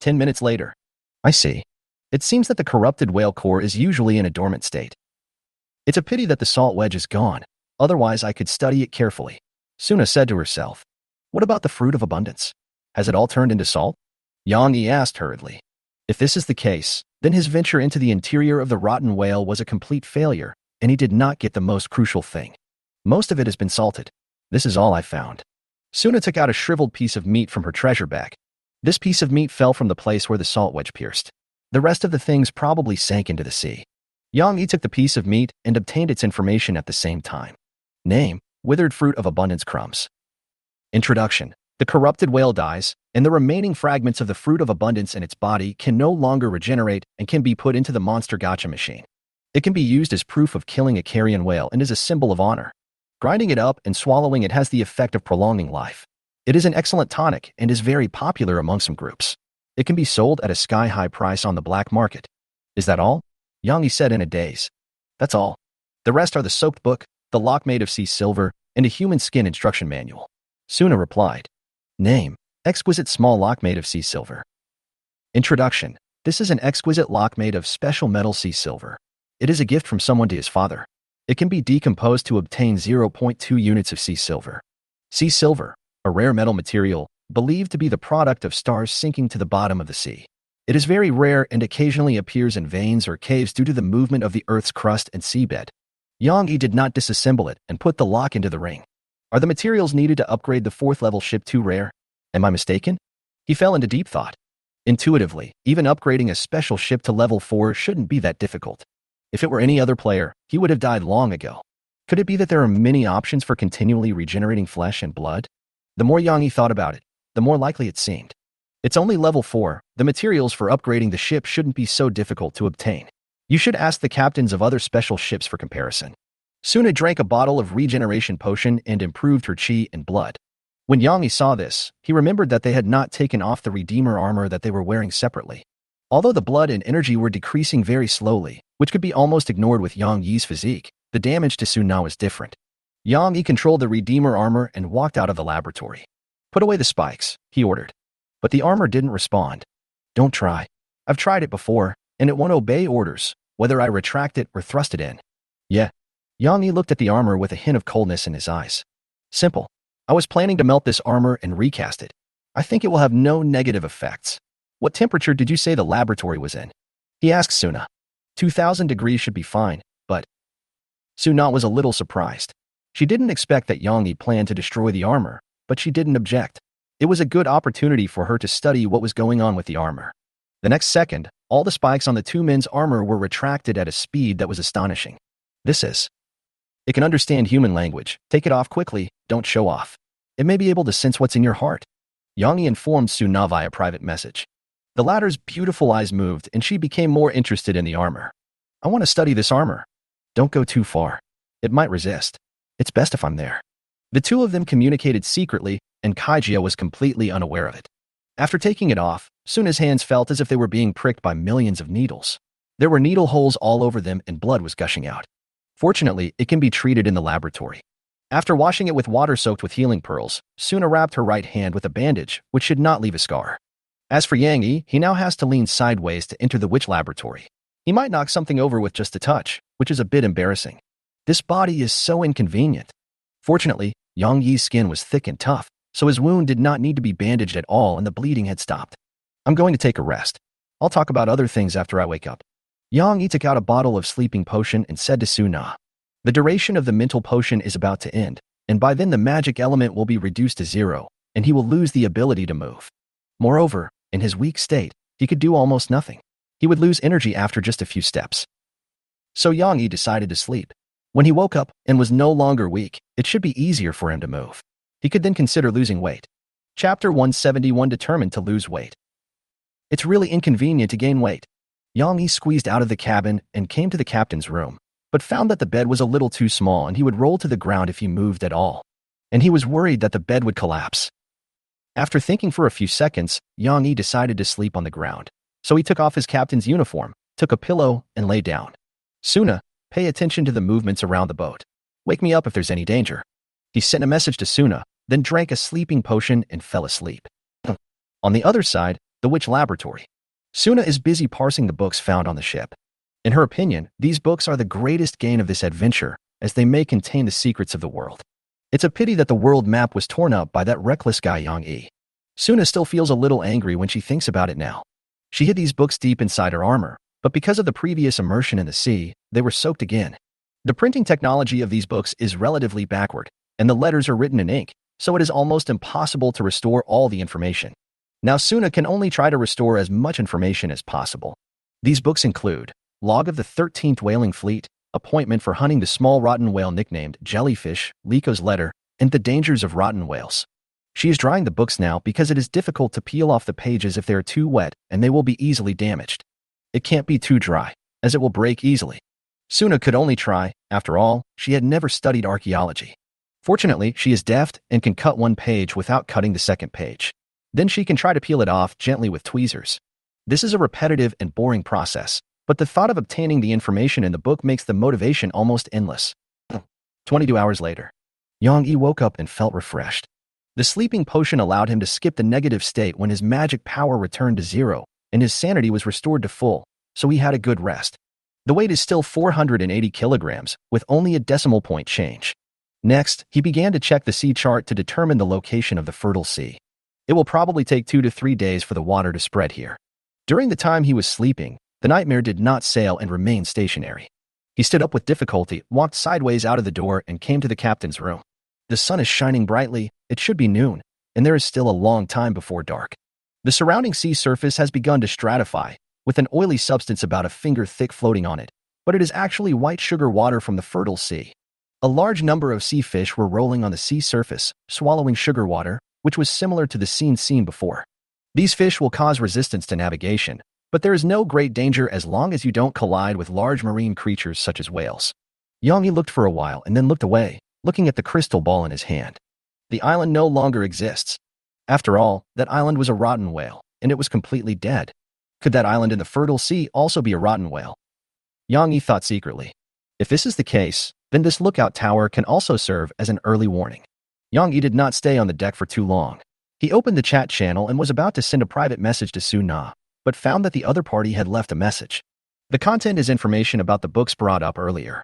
A: 10 minutes later. I see. It seems that the corrupted whale core is usually in a dormant state. It's a pity that the salt wedge is gone, otherwise I could study it carefully. Suna said to herself. What about the fruit of abundance? Has it all turned into salt? Yang Yi asked hurriedly. If this is the case, then his venture into the interior of the rotten whale was a complete failure, and he did not get the most crucial thing. Most of it has been salted. This is all I found. Suna took out a shriveled piece of meat from her treasure bag. This piece of meat fell from the place where the salt wedge pierced. The rest of the things probably sank into the sea. Yang Yi took the piece of meat and obtained its information at the same time. Name, withered fruit of abundance crumbs. Introduction. The corrupted whale dies, and the remaining fragments of the fruit of abundance in its body can no longer regenerate and can be put into the monster gacha machine. It can be used as proof of killing a carrion whale and is a symbol of honor. Grinding it up and swallowing it has the effect of prolonging life. It is an excellent tonic and is very popular among some groups. It can be sold at a sky-high price on the black market. Is that all? Yang Yi said in a daze. That's all. The rest are the soaked book, the lock made of sea silver, and a human skin instruction manual. Suna replied. Name, exquisite small lock made of sea silver. Introduction. This is an exquisite lock made of special metal sea silver. It is a gift from someone to his father. It can be decomposed to obtain 0.2 units of sea silver. Sea silver, a rare metal material, believed to be the product of stars sinking to the bottom of the sea. It is very rare and occasionally appears in veins or caves due to the movement of the Earth's crust and seabed. Yang Yi did not disassemble it and put the lock into the ring. Are the materials needed to upgrade the 4th level ship too rare? Am I mistaken? He fell into deep thought. Intuitively, even upgrading a special ship to level 4 shouldn't be that difficult. If it were any other player, he would have died long ago. Could it be that there are many options for continually regenerating flesh and blood? The more Yang Yi thought about it, the more likely it seemed. It's only level 4, the materials for upgrading the ship shouldn't be so difficult to obtain. You should ask the captains of other special ships for comparison. Suna drank a bottle of regeneration potion and improved her chi and blood. When Yang Yi saw this, he remembered that they had not taken off the Redeemer armor that they were wearing separately. Although the blood and energy were decreasing very slowly, which could be almost ignored with Yang Yi's physique, the damage to Suna was different. Yang Yi controlled the Redeemer armor and walked out of the laboratory. Put away the spikes, he ordered. But the armor didn't respond. Don't try. I've tried it before, and it won't obey orders, whether I retract it or thrust it in. Yeah. Yang Yi looked at the armor with a hint of coldness in his eyes. Simple. I was planning to melt this armor and recast it. I think it will have no negative effects. What temperature did you say the laboratory was in? He asked Suna. 2000 degrees should be fine, but... Suna was a little surprised. She didn't expect that Yang Yi planned to destroy the armor, but she didn't object. It was a good opportunity for her to study what was going on with the armor. The next second, all the spikes on the two men's armor were retracted at a speed that was astonishing. This is... It can understand human language. Take it off quickly, don't show off. It may be able to sense what's in your heart. Yang Yi informed Suna via private message. The latter's beautiful eyes moved and she became more interested in the armor. I want to study this armor. Don't go too far. It might resist. It's best if I'm there. The two of them communicated secretly and Kaijia was completely unaware of it. After taking it off, Suna's hands felt as if they were being pricked by millions of needles. There were needle holes all over them and blood was gushing out. Fortunately, it can be treated in the laboratory. After washing it with water soaked with healing pearls, Suna wrapped her right hand with a bandage, which should not leave a scar. As for Yang Yi, he now has to lean sideways to enter the witch laboratory. He might knock something over with just a touch, which is a bit embarrassing. This body is so inconvenient. Fortunately, Yang Yi's skin was thick and tough, so his wound did not need to be bandaged at all and the bleeding had stopped. I'm going to take a rest. I'll talk about other things after I wake up. Yang Yi took out a bottle of sleeping potion and said to Suna, the duration of the mental potion is about to end, and by then the magic element will be reduced to 0, and he will lose the ability to move. Moreover, in his weak state, he could do almost nothing. He would lose energy after just a few steps. So Yang Yi decided to sleep. When he woke up and was no longer weak, it should be easier for him to move. He could then consider losing weight. Chapter 171 Determined to Lose Weight. It's really inconvenient to gain weight. Yang Yi squeezed out of the cabin and came to the captain's room, but found that the bed was a little too small and he would roll to the ground if he moved at all. And he was worried that the bed would collapse. After thinking for a few seconds, Yang Yi decided to sleep on the ground. So he took off his captain's uniform, took a pillow, and lay down. Suna, pay attention to the movements around the boat. Wake me up if there's any danger. He sent a message to Suna, then drank a sleeping potion and fell asleep. On the other side, the witch laboratory. Suna is busy parsing the books found on the ship. In her opinion, these books are the greatest gain of this adventure, as they may contain the secrets of the world. It's a pity that the world map was torn up by that reckless guy Yang Yi. Suna still feels a little angry when she thinks about it now. She hid these books deep inside her armor, but because of the previous immersion in the sea, they were soaked again. The printing technology of these books is relatively backward, and the letters are written in ink, so it is almost impossible to restore all the information. Now Suna can only try to restore as much information as possible. These books include Log of the 13th Whaling Fleet, Appointment for Hunting the Small Rotten Whale nicknamed Jellyfish, Liko's Letter, and The Dangers of Rotten Whales. She is drying the books now because it is difficult to peel off the pages if they are too wet and they will be easily damaged. It can't be too dry, as it will break easily. Suna could only try. After all, she had never studied archaeology. Fortunately, she is deft and can cut one page without cutting the second page. Then she can try to peel it off gently with tweezers. This is a repetitive and boring process, but the thought of obtaining the information in the book makes the motivation almost endless. 22 hours later, Yang Yi woke up and felt refreshed. The sleeping potion allowed him to skip the negative state when his magic power returned to zero, and his sanity was restored to full, so he had a good rest. The weight is still 480 kilograms, with only a decimal point change. Next, he began to check the sea chart to determine the location of the fertile sea. It will probably take 2 to 3 days for the water to spread here. During the time he was sleeping, the nightmare did not sail and remained stationary. He stood up with difficulty, walked sideways out of the door, and came to the captain's room. The sun is shining brightly, it should be noon, and there is still a long time before dark. The surrounding sea surface has begun to stratify, with an oily substance about a finger thick floating on it, but it is actually white sugar water from the fertile sea. A large number of sea fish were rolling on the sea surface, swallowing sugar water, which was similar to the scene seen before. These fish will cause resistance to navigation, but there is no great danger as long as you don't collide with large marine creatures such as whales. Yang Yi looked for a while and then looked away, looking at the crystal ball in his hand. The island no longer exists. After all, that island was a rotten whale, and it was completely dead. Could that island in the fertile sea also be a rotten whale? Yang Yi thought secretly. If this is the case, then this lookout tower can also serve as an early warning. Yang Yi did not stay on the deck for too long. He opened the chat channel and was about to send a private message to Suna, but found that the other party had left a message. The content is information about the books brought up earlier.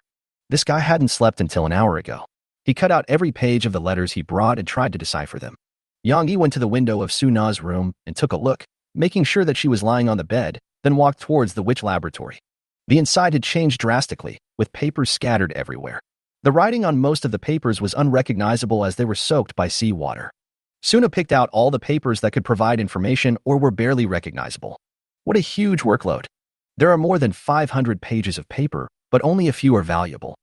A: This guy hadn't slept until an hour ago. He cut out every page of the letters he brought and tried to decipher them. Yang Yi went to the window of Suna's room and took a look, making sure that she was lying on the bed, then walked towards the witch laboratory. The inside had changed drastically, with papers scattered everywhere. The writing on most of the papers was unrecognizable as they were soaked by seawater. Suna picked out all the papers that could provide information or were barely recognizable. What a huge workload. There are more than 500 pages of paper, but only a few are valuable.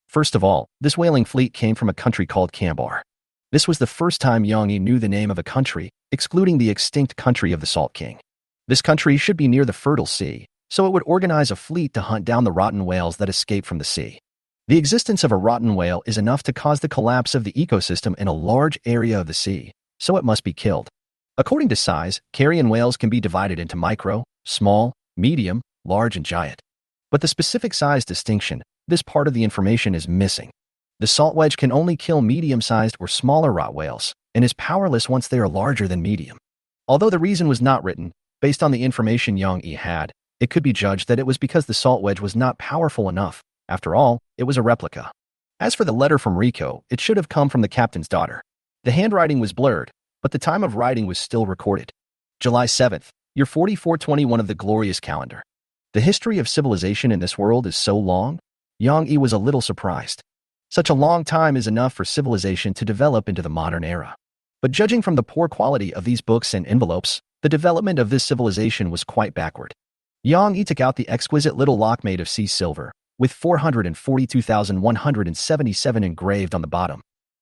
A: First of all, this whaling fleet came from a country called Kambar. This was the first time Yang Yi knew the name of a country, excluding the extinct country of the Salt King. This country should be near the fertile sea, so it would organize a fleet to hunt down the rotten whales that escape from the sea. The existence of a rotten whale is enough to cause the collapse of the ecosystem in a large area of the sea, so it must be killed. According to size, carrion whales can be divided into micro, small, medium, large, and giant. But the specific size distinction, this part of the information is missing. The salt wedge can only kill medium-sized or smaller rot whales, and is powerless once they are larger than medium. Although the reason was not written, based on the information Yang Yi had, it could be judged that it was because the salt wedge was not powerful enough. After all, it was a replica. As for the letter from Rico, it should have come from the captain's daughter. The handwriting was blurred, but the time of writing was still recorded. July 7th, year 4421 of the glorious calendar. The history of civilization in this world is so long? Yang Yi was a little surprised. Such a long time is enough for civilization to develop into the modern era. But judging from the poor quality of these books and envelopes, the development of this civilization was quite backward. Yang Yi took out the exquisite little lock made of sea silver, with 442,177 engraved on the bottom.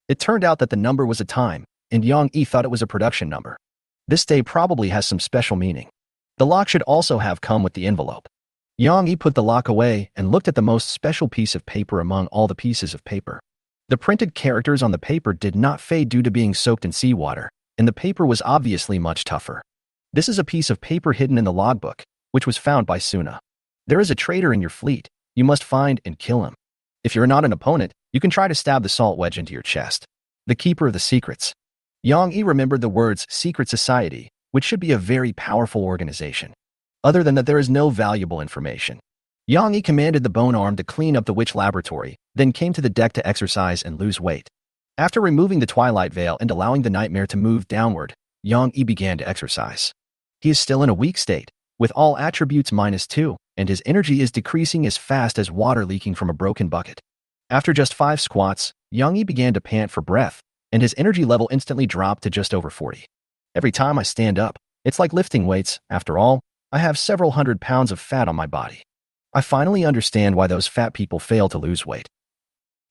A: It turned out that the number was a time, and Yang Yi thought it was a production number. This day probably has some special meaning. The lock should also have come with the envelope. Yang Yi put the lock away and looked at the most special piece of paper among all the pieces of paper. The printed characters on the paper did not fade due to being soaked in seawater, and the paper was obviously much tougher. This is a piece of paper hidden in the logbook, which was found by Suna. There is a traitor in your fleet. You must find and kill him. If you're not an opponent, you can try to stab the salt wedge into your chest. The keeper of the secrets. Yang Yi remembered the words secret society, which should be a very powerful organization. Other than that, there is no valuable information. Yang Yi commanded the bone arm to clean up the witch laboratory, then came to the deck to exercise and lose weight. After removing the twilight veil and allowing the nightmare to move downward, Yang Yi began to exercise. He is still in a weak state, with all attributes -2, and his energy is decreasing as fast as water leaking from a broken bucket. After just 5 squats, Yang Yi began to pant for breath, and his energy level instantly dropped to just over 40. Every time I stand up, it's like lifting weights. After all, I have several hundred pounds of fat on my body. I finally understand why those fat people fail to lose weight.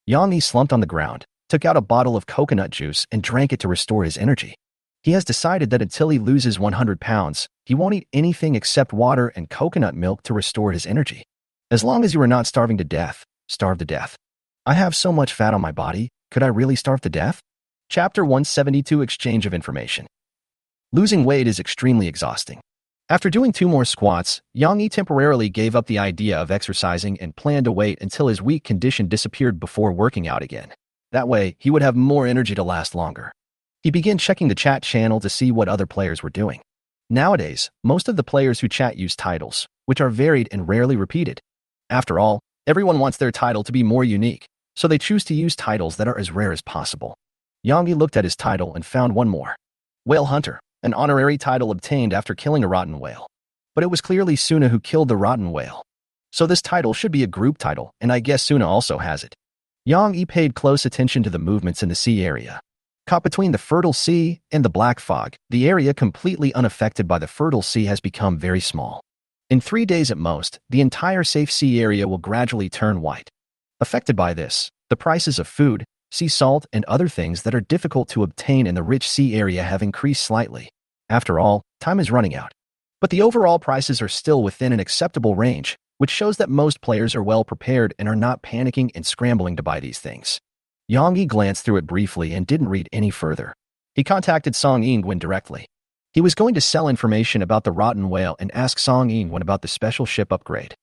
A: Yang Yi slumped on the ground, took out a bottle of coconut juice and drank it to restore his energy. He has decided that until he loses 100 pounds, he won't eat anything except water and coconut milk to restore his energy. As long as you are not starving to death, starve to death. I have so much fat on my body, could I really starve to death? Chapter 172 Exchange of Information. Losing weight is extremely exhausting. After doing 2 more squats, Yang Yi temporarily gave up the idea of exercising and planned to wait until his weak condition disappeared before working out again. That way, he would have more energy to last longer. He began checking the chat channel to see what other players were doing. Nowadays, most of the players who chat use titles, which are varied and rarely repeated. After all, everyone wants their title to be more unique, so they choose to use titles that are as rare as possible. Yang Yi looked at his title and found one more. Whale Hunter, an honorary title obtained after killing a rotten whale. But it was clearly Suna who killed the rotten whale. So this title should be a group title, and I guess Suna also has it. Yang Yi paid close attention to the movements in the sea area. Caught between the fertile sea and the black fog, the area completely unaffected by the fertile sea has become very small. In 3 days at most, the entire safe sea area will gradually turn white. Affected by this, the prices of food, sea salt, and other things that are difficult to obtain in the rich sea area have increased slightly. After all, time is running out. But the overall prices are still within an acceptable range, which shows that most players are well prepared and are not panicking and scrambling to buy these things. Yang Yi glanced through it briefly and didn't read any further. He contacted Song Yingwen directly. He was going to sell information about the rotten whale and ask Song Yingwen about the special ship upgrade.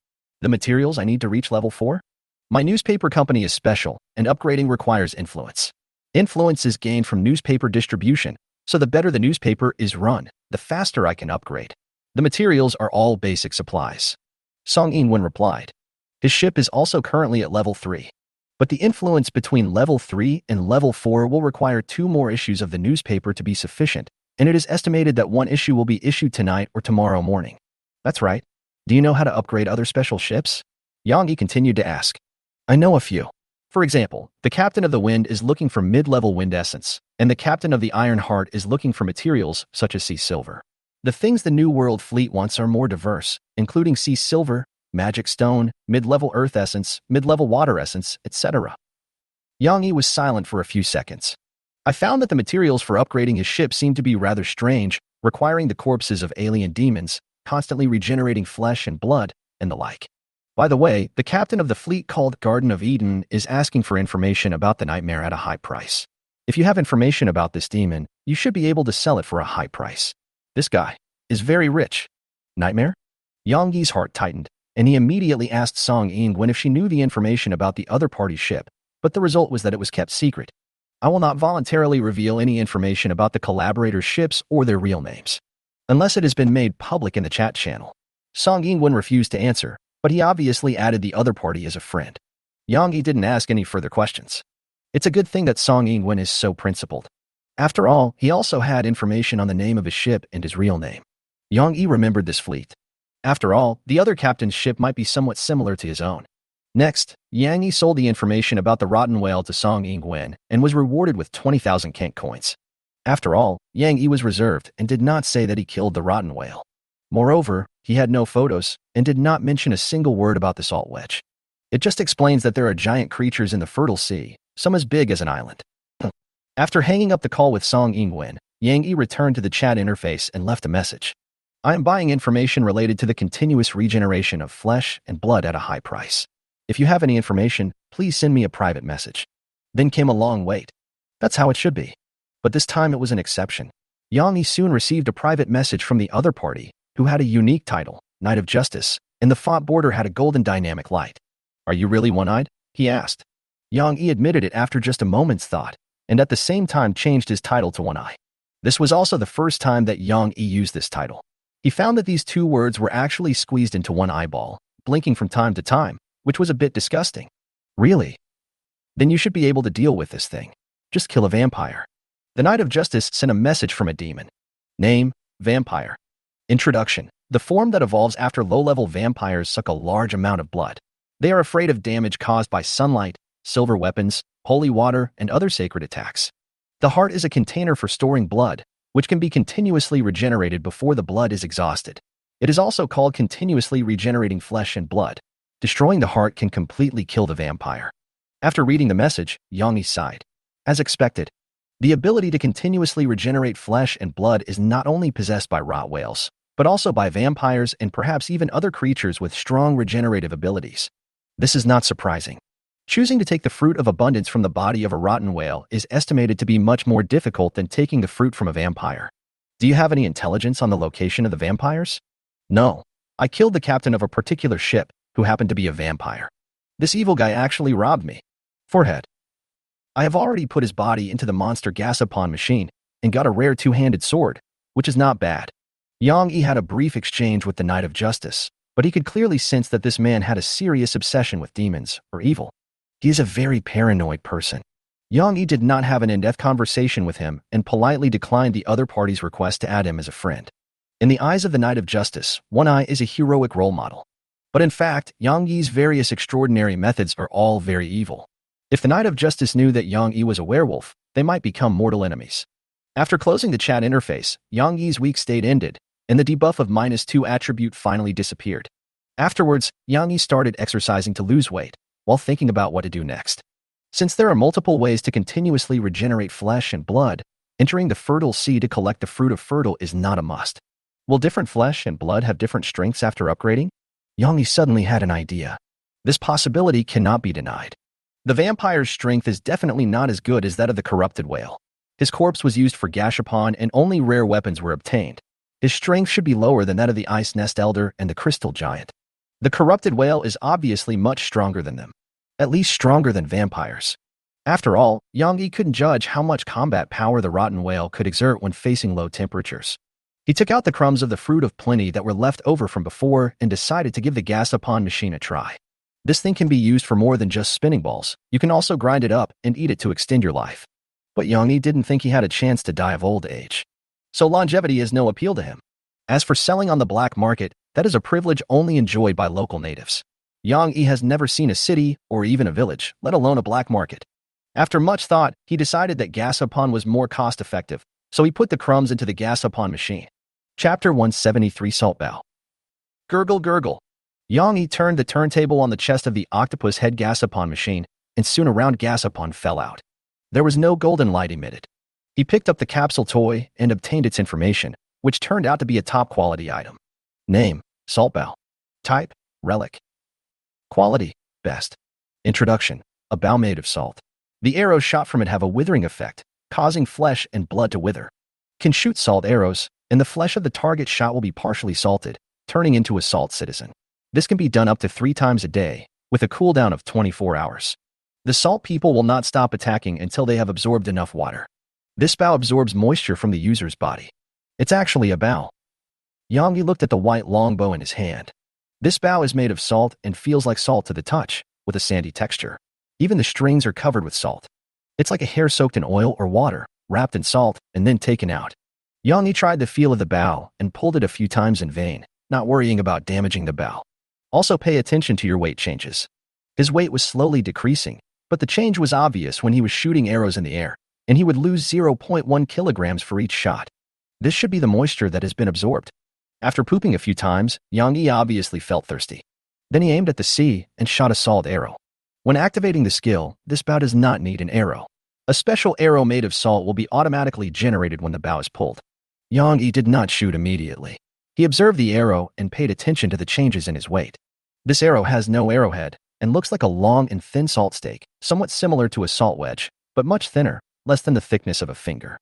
A: The materials I need to reach level 4? My newspaper company is special, and upgrading requires influence. Influence is gained from newspaper distribution, so the better the newspaper is run, the faster I can upgrade. The materials are all basic supplies. Song Yingwen replied. His ship is also currently at level 3. But the influence between level 3 and level 4 will require 2 more issues of the newspaper to be sufficient, and it is estimated that 1 issue will be issued tonight or tomorrow morning. That's right. Do you know how to upgrade other special ships? Yang Yi continued to ask. I know a few. For example, the captain of the wind is looking for mid-level wind essence, and the captain of the Iron Heart is looking for materials such as sea silver. The things the New World fleet wants are more diverse, including sea silver, magic stone, mid-level earth essence, mid-level water essence, etc. Yang Yi was silent for a few seconds. I found that the materials for upgrading his ship seemed to be rather strange, requiring the corpses of alien demons, constantly regenerating flesh and blood, and the like. By the way, the captain of the fleet called Garden of Eden is asking for information about the nightmare at a high price. If you have information about this demon, you should be able to sell it for a high price. This guy is very rich. Nightmare? Yang Yi's heart tightened, and he immediately asked Song Yingwen if she knew the information about the other party's ship, but the result was that it was kept secret. I will not voluntarily reveal any information about the collaborators' ships or their real names, unless it has been made public in the chat channel. Song Yingwen refused to answer, but he obviously added the other party as a friend. Yang Yi didn't ask any further questions. It's a good thing that Song Yingwen is so principled. After all, he also had information on the name of his ship and his real name. Yang Yi remembered this fleet. After all, the other captain's ship might be somewhat similar to his own. Next, Yang Yi sold the information about the rotten whale to Song Yingwen and was rewarded with 20,000 Kank coins. After all, Yang Yi was reserved and did not say that he killed the rotten whale. Moreover, he had no photos and did not mention a single word about the salt wedge. It just explains that there are giant creatures in the fertile sea, some as big as an island. After hanging up the call with Song Yingwen, Yang Yi returned to the chat interface and left a message. I am buying information related to the continuous regeneration of flesh and blood at a high price. If you have any information, please send me a private message. Then came a long wait. That's how it should be. But this time it was an exception. Yang Yi soon received a private message from the other party, who had a unique title, Knight of Justice, and the font border had a golden dynamic light. Are you really one-eyed? He asked. Yang Yi admitted it after just a moment's thought, and at the same time changed his title to One Eye. This was also the first time that Yang Yi used this title. He found that these two words were actually squeezed into one eyeball, blinking from time to time, which was a bit disgusting. Really? Then you should be able to deal with this thing. Just kill a vampire. The Knight of Justice sent a message from a demon. Name, Vampire. Introduction. The form that evolves after low-level vampires suck a large amount of blood. They are afraid of damage caused by sunlight, silver weapons, holy water, and other sacred attacks. The heart is a container for storing blood, which can be continuously regenerated before the blood is exhausted. It is also called continuously regenerating flesh and blood. Destroying the heart can completely kill the vampire. After reading the message, Yang Yi sighed. As expected, the ability to continuously regenerate flesh and blood is not only possessed by rot whales, but also by vampires and perhaps even other creatures with strong regenerative abilities. This is not surprising. Choosing to take the fruit of abundance from the body of a rotten whale is estimated to be much more difficult than taking the fruit from a vampire. Do you have any intelligence on the location of the vampires? No. I killed the captain of a particular ship, who happened to be a vampire. This evil guy actually robbed me. Forehead. I have already put his body into the monster gasapon machine and got a rare two-handed sword, which is not bad. Yang Yi had a brief exchange with the Knight of Justice, but he could clearly sense that this man had a serious obsession with demons or evil. He is a very paranoid person. Yang Yi did not have an in-depth conversation with him and politely declined the other party's request to add him as a friend. In the eyes of the Knight of Justice, One Eye is a heroic role model. But in fact, Yang Yi's various extraordinary methods are all very evil. If the Knight of Justice knew that Yang Yi was a werewolf, they might become mortal enemies. After closing the chat interface, Yang Yi's weak state ended, and the debuff of -2 attribute finally disappeared. Afterwards, Yang Yi started exercising to lose weight, while thinking about what to do next. Since there are multiple ways to continuously regenerate flesh and blood, entering the fertile sea to collect the fruit of fertile is not a must. Will different flesh and blood have different strengths after upgrading? Yang Yi suddenly had an idea. This possibility cannot be denied. The vampire's strength is definitely not as good as that of the corrupted whale. His corpse was used for gashapon and only rare weapons were obtained. His strength should be lower than that of the ice nest elder and the crystal giant. The corrupted whale is obviously much stronger than them. At least stronger than vampires. After all, Yang Yi couldn't judge how much combat power the rotten whale could exert when facing low temperatures. He took out the crumbs of the fruit of plenty that were left over from before and decided to give the gasapon machine a try. This thing can be used for more than just spinning balls. You can also grind it up and eat it to extend your life. But Yang Yi didn't think he had a chance to die of old age. So longevity has no appeal to him. As for selling on the black market, that is a privilege only enjoyed by local natives. Yang Yi has never seen a city or even a village, let alone a black market. After much thought, he decided that gasapon was more cost-effective, so he put the crumbs into the gasapon machine. Chapter 173 Salt Bow. Gurgle gurgle. Yang Yi turned the turntable on the chest of the octopus head gasapon machine, and soon a round gasapon fell out. There was no golden light emitted. He picked up the capsule toy and obtained its information, which turned out to be a top-quality item. Name, Salt Bow. Type, Relic. Quality, Best. Introduction, a bow made of salt. The arrows shot from it have a withering effect, causing flesh and blood to wither. Can shoot salt arrows, and the flesh of the target shot will be partially salted, turning into a salt citizen. This can be done up to 3 times a day, with a cooldown of 24 hours. The salt people will not stop attacking until they have absorbed enough water. This bow absorbs moisture from the user's body. It's actually a bow. Yang Yi looked at the white longbow in his hand. This bow is made of salt and feels like salt to the touch, with a sandy texture. Even the strings are covered with salt. It's like a hair soaked in oil or water, wrapped in salt, and then taken out. Yang Yi tried the feel of the bow and pulled it a few times in vain, not worrying about damaging the bow. Also pay attention to your weight changes. His weight was slowly decreasing, but the change was obvious when he was shooting arrows in the air, and he would lose 0.1 kilograms for each shot. This should be the moisture that has been absorbed. After pooping a few times, Yang Yi obviously felt thirsty. Then he aimed at the sea and shot a salt arrow. When activating the skill, this bow does not need an arrow. A special arrow made of salt will be automatically generated when the bow is pulled. Yang Yi did not shoot immediately. He observed the arrow and paid attention to the changes in his weight. This arrow has no arrowhead and looks like a long and thin salt stake, somewhat similar to a salt wedge, but much thinner, less than the thickness of a finger.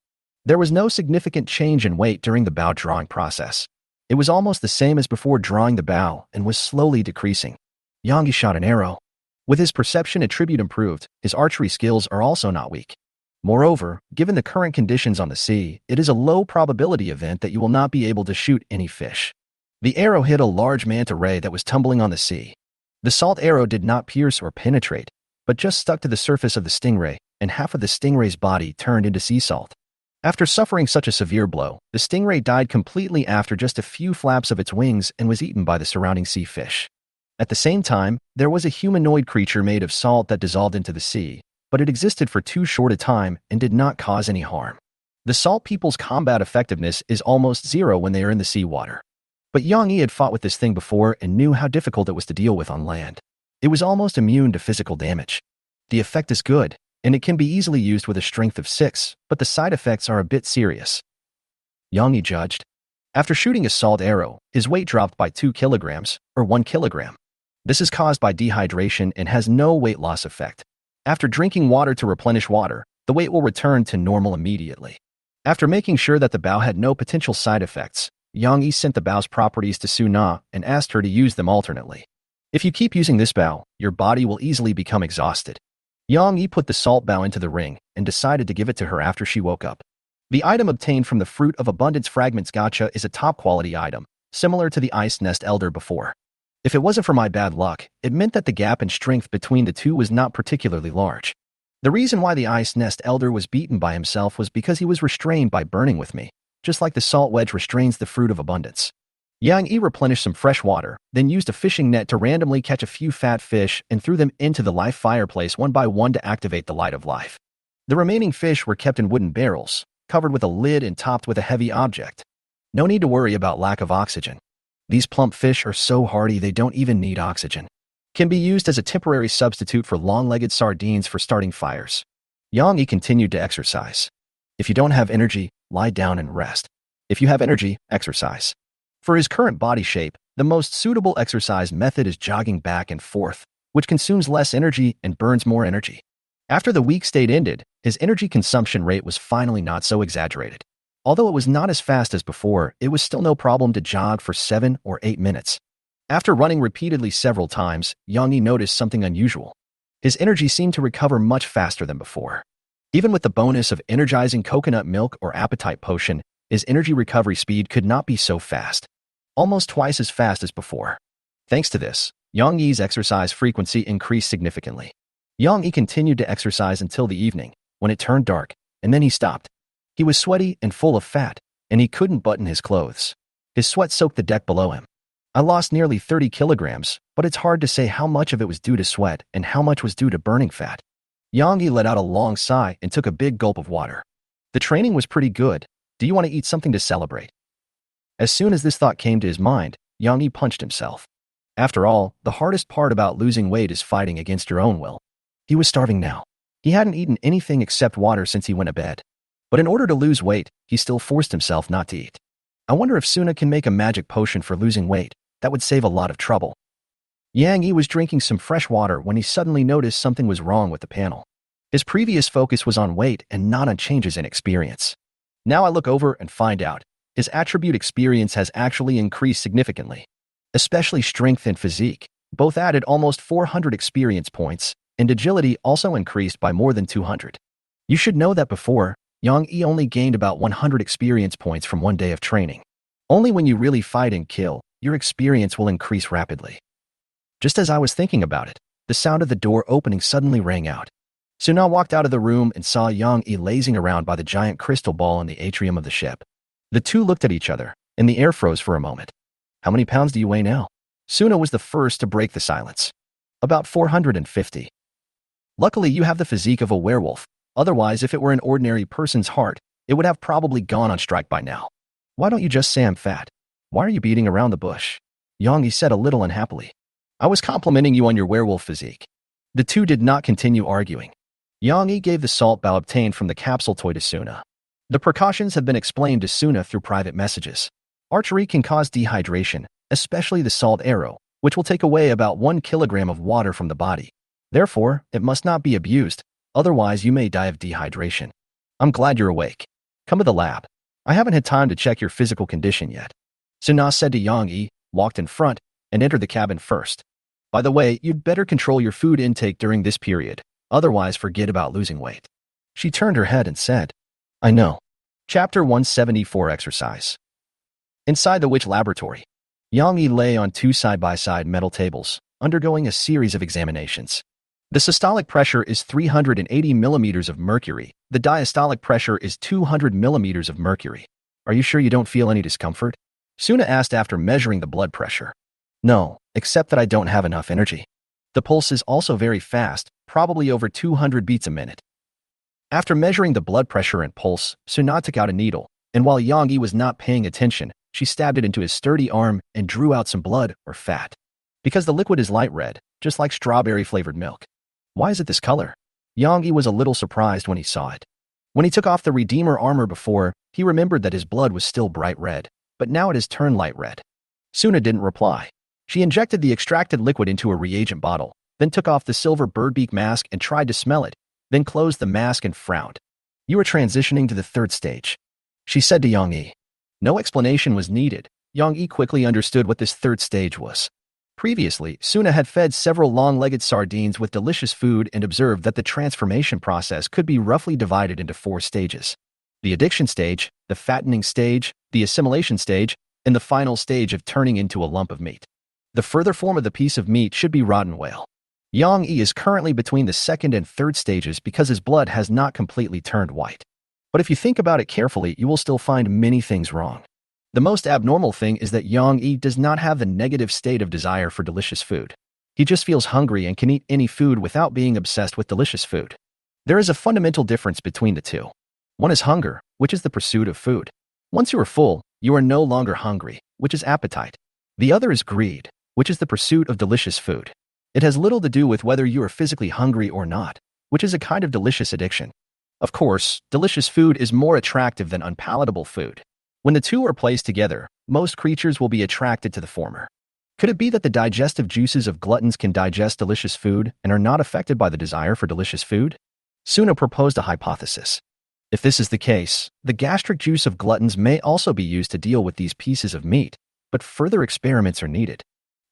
A: There was no significant change in weight during the bow drawing process. It was almost the same as before drawing the bow and was slowly decreasing. Yang Yi shot an arrow. With his perception attribute improved, his archery skills are also not weak. Moreover, given the current conditions on the sea, it is a low probability event that you will not be able to shoot any fish. The arrow hit a large manta ray that was tumbling on the sea. The salt arrow did not pierce or penetrate, but just stuck to the surface of the stingray, and half of the stingray's body turned into sea salt. After suffering such a severe blow, the stingray died completely after just a few flaps of its wings and was eaten by the surrounding sea fish. At the same time, there was a humanoid creature made of salt that dissolved into the sea, but it existed for too short a time and did not cause any harm. The salt people's combat effectiveness is almost zero when they are in the seawater. But Yang Yi had fought with this thing before and knew how difficult it was to deal with on land. It was almost immune to physical damage. The effect is good, and it can be easily used with a strength of 6, but the side effects are a bit serious. Yang Yi judged. After shooting a salt arrow, his weight dropped by 2 kilograms, or 1 kilogram. This is caused by dehydration and has no weight loss effect. After drinking water to replenish water, the weight will return to normal immediately. After making sure that the bow had no potential side effects, Yang Yi sent the bow's properties to Su Na and asked her to use them alternately. If you keep using this bow, your body will easily become exhausted. Yang Yi put the salt bow into the ring and decided to give it to her after she woke up. The item obtained from the Fruit of Abundance Fragments gacha is a top-quality item, similar to the Ice Nest Elder before. If it wasn't for my bad luck, it meant that the gap in strength between the two was not particularly large. The reason why the Ice Nest Elder was beaten by himself was because he was restrained by burning with me, just like the salt wedge restrains the Fruit of Abundance. Yang Yi replenished some fresh water, then used a fishing net to randomly catch a few fat fish and threw them into the life fireplace one by one to activate the light of life. The remaining fish were kept in wooden barrels, covered with a lid and topped with a heavy object. No need to worry about lack of oxygen. These plump fish are so hardy they don't even need oxygen. Can be used as a temporary substitute for long-legged sardines for starting fires. Yang Yi continued to exercise. If you don't have energy, lie down and rest. If you have energy, exercise. For his current body shape, the most suitable exercise method is jogging back and forth, which consumes less energy and burns more energy. After the week state ended, his energy consumption rate was finally not so exaggerated. Although it was not as fast as before, it was still no problem to jog for 7 or 8 minutes. After running repeatedly several times, Yang Yi noticed something unusual. His energy seemed to recover much faster than before. Even with the bonus of energizing coconut milk or appetite potion, his energy recovery speed could not be so fast. Almost twice as fast as before. Thanks to this, Yang Yi's exercise frequency increased significantly. Yang Yi continued to exercise until the evening, when it turned dark, and then he stopped. He was sweaty and full of fat, and he couldn't button his clothes. His sweat soaked the deck below him. I lost nearly 30 kilograms, but it's hard to say how much of it was due to sweat and how much was due to burning fat. Yang Yi let out a long sigh and took a big gulp of water. The training was pretty good. Do you want to eat something to celebrate? As soon as this thought came to his mind, Yang Yi punched himself. After all, the hardest part about losing weight is fighting against your own will. He was starving now. He hadn't eaten anything except water since he went to bed. But in order to lose weight, he still forced himself not to eat. I wonder if Suna can make a magic potion for losing weight. That would save a lot of trouble. Yang Yi was drinking some fresh water when he suddenly noticed something was wrong with the panel. His previous focus was on weight and not on changes in experience. Now I look over and find out. His attribute experience has actually increased significantly. Especially strength and physique. Both added almost 400 experience points, and agility also increased by more than 200. You should know that before, Yang Yi only gained about 100 experience points from one day of training. Only when you really fight and kill, your experience will increase rapidly. Just as I was thinking about it, the sound of the door opening suddenly rang out. Suna walked out of the room and saw Yang Yi lazing around by the giant crystal ball in the atrium of the ship. The two looked at each other, and the air froze for a moment. How many pounds do you weigh now? Suna was the first to break the silence. About 450. Luckily, you have the physique of a werewolf. Otherwise, if it were an ordinary person's heart, it would have probably gone on strike by now. Why don't you just say I'm fat? Why are you beating around the bush? Yang Yi said a little unhappily. I was complimenting you on your werewolf physique. The two did not continue arguing. Yang Yi gave the salt bao obtained from the capsule toy to Suna. The precautions have been explained to Suna through private messages. Archery can cause dehydration, especially the salt arrow, which will take away about 1 kilogram of water from the body. Therefore, it must not be abused, otherwise you may die of dehydration. I'm glad you're awake. Come to the lab. I haven't had time to check your physical condition yet. Suna said to Yang Yi, walked in front, and entered the cabin first. By the way, you'd better control your food intake during this period, otherwise forget about losing weight. She turned her head and said, I know. Chapter 174 Exercise. Inside the witch laboratory, Yang Yi lay on 2 side-by-side metal tables, undergoing a series of examinations. The systolic pressure is 380 millimeters of mercury. The diastolic pressure is 200 millimeters of mercury. Are you sure you don't feel any discomfort? Suna asked after measuring the blood pressure. No, except that I don't have enough energy. The pulse is also very fast, probably over 200 beats a minute. After measuring the blood pressure and pulse, Suna took out a needle, and while Yang Yi was not paying attention, she stabbed it into his sturdy arm and drew out some blood or fat. Because the liquid is light red, just like strawberry-flavored milk. Why is it this color? Yang Yi was a little surprised when he saw it. When he took off the Redeemer armor before, he remembered that his blood was still bright red, but now it has turned light red. Suna didn't reply. She injected the extracted liquid into a reagent bottle, then took off the silver birdbeak mask and tried to smell it, then closed the mask and frowned. You are transitioning to the 3rd stage, she said to Yang Yi. No explanation was needed. Yang Yi quickly understood what this 3rd stage was. Previously, Suna had fed several long-legged sardines with delicious food and observed that the transformation process could be roughly divided into 4 stages. The addiction stage, the fattening stage, the assimilation stage, and the final stage of turning into a lump of meat. The further form of the piece of meat should be rotten whale. Yang Yi is currently between the 2nd and 3rd stages because his blood has not completely turned white. But if you think about it carefully, you will still find many things wrong. The most abnormal thing is that Yang Yi does not have the negative state of desire for delicious food. He just feels hungry and can eat any food without being obsessed with delicious food. There is a fundamental difference between the two. One is hunger, which is the pursuit of food. Once you are full, you are no longer hungry, which is appetite. The other is greed, which is the pursuit of delicious food. It has little to do with whether you are physically hungry or not, which is a kind of delicious addiction. Of course, delicious food is more attractive than unpalatable food. When the two are placed together, most creatures will be attracted to the former. Could it be that the digestive juices of gluttons can digest delicious food and are not affected by the desire for delicious food? Suna proposed a hypothesis. If this is the case, the gastric juice of gluttons may also be used to deal with these pieces of meat, but further experiments are needed.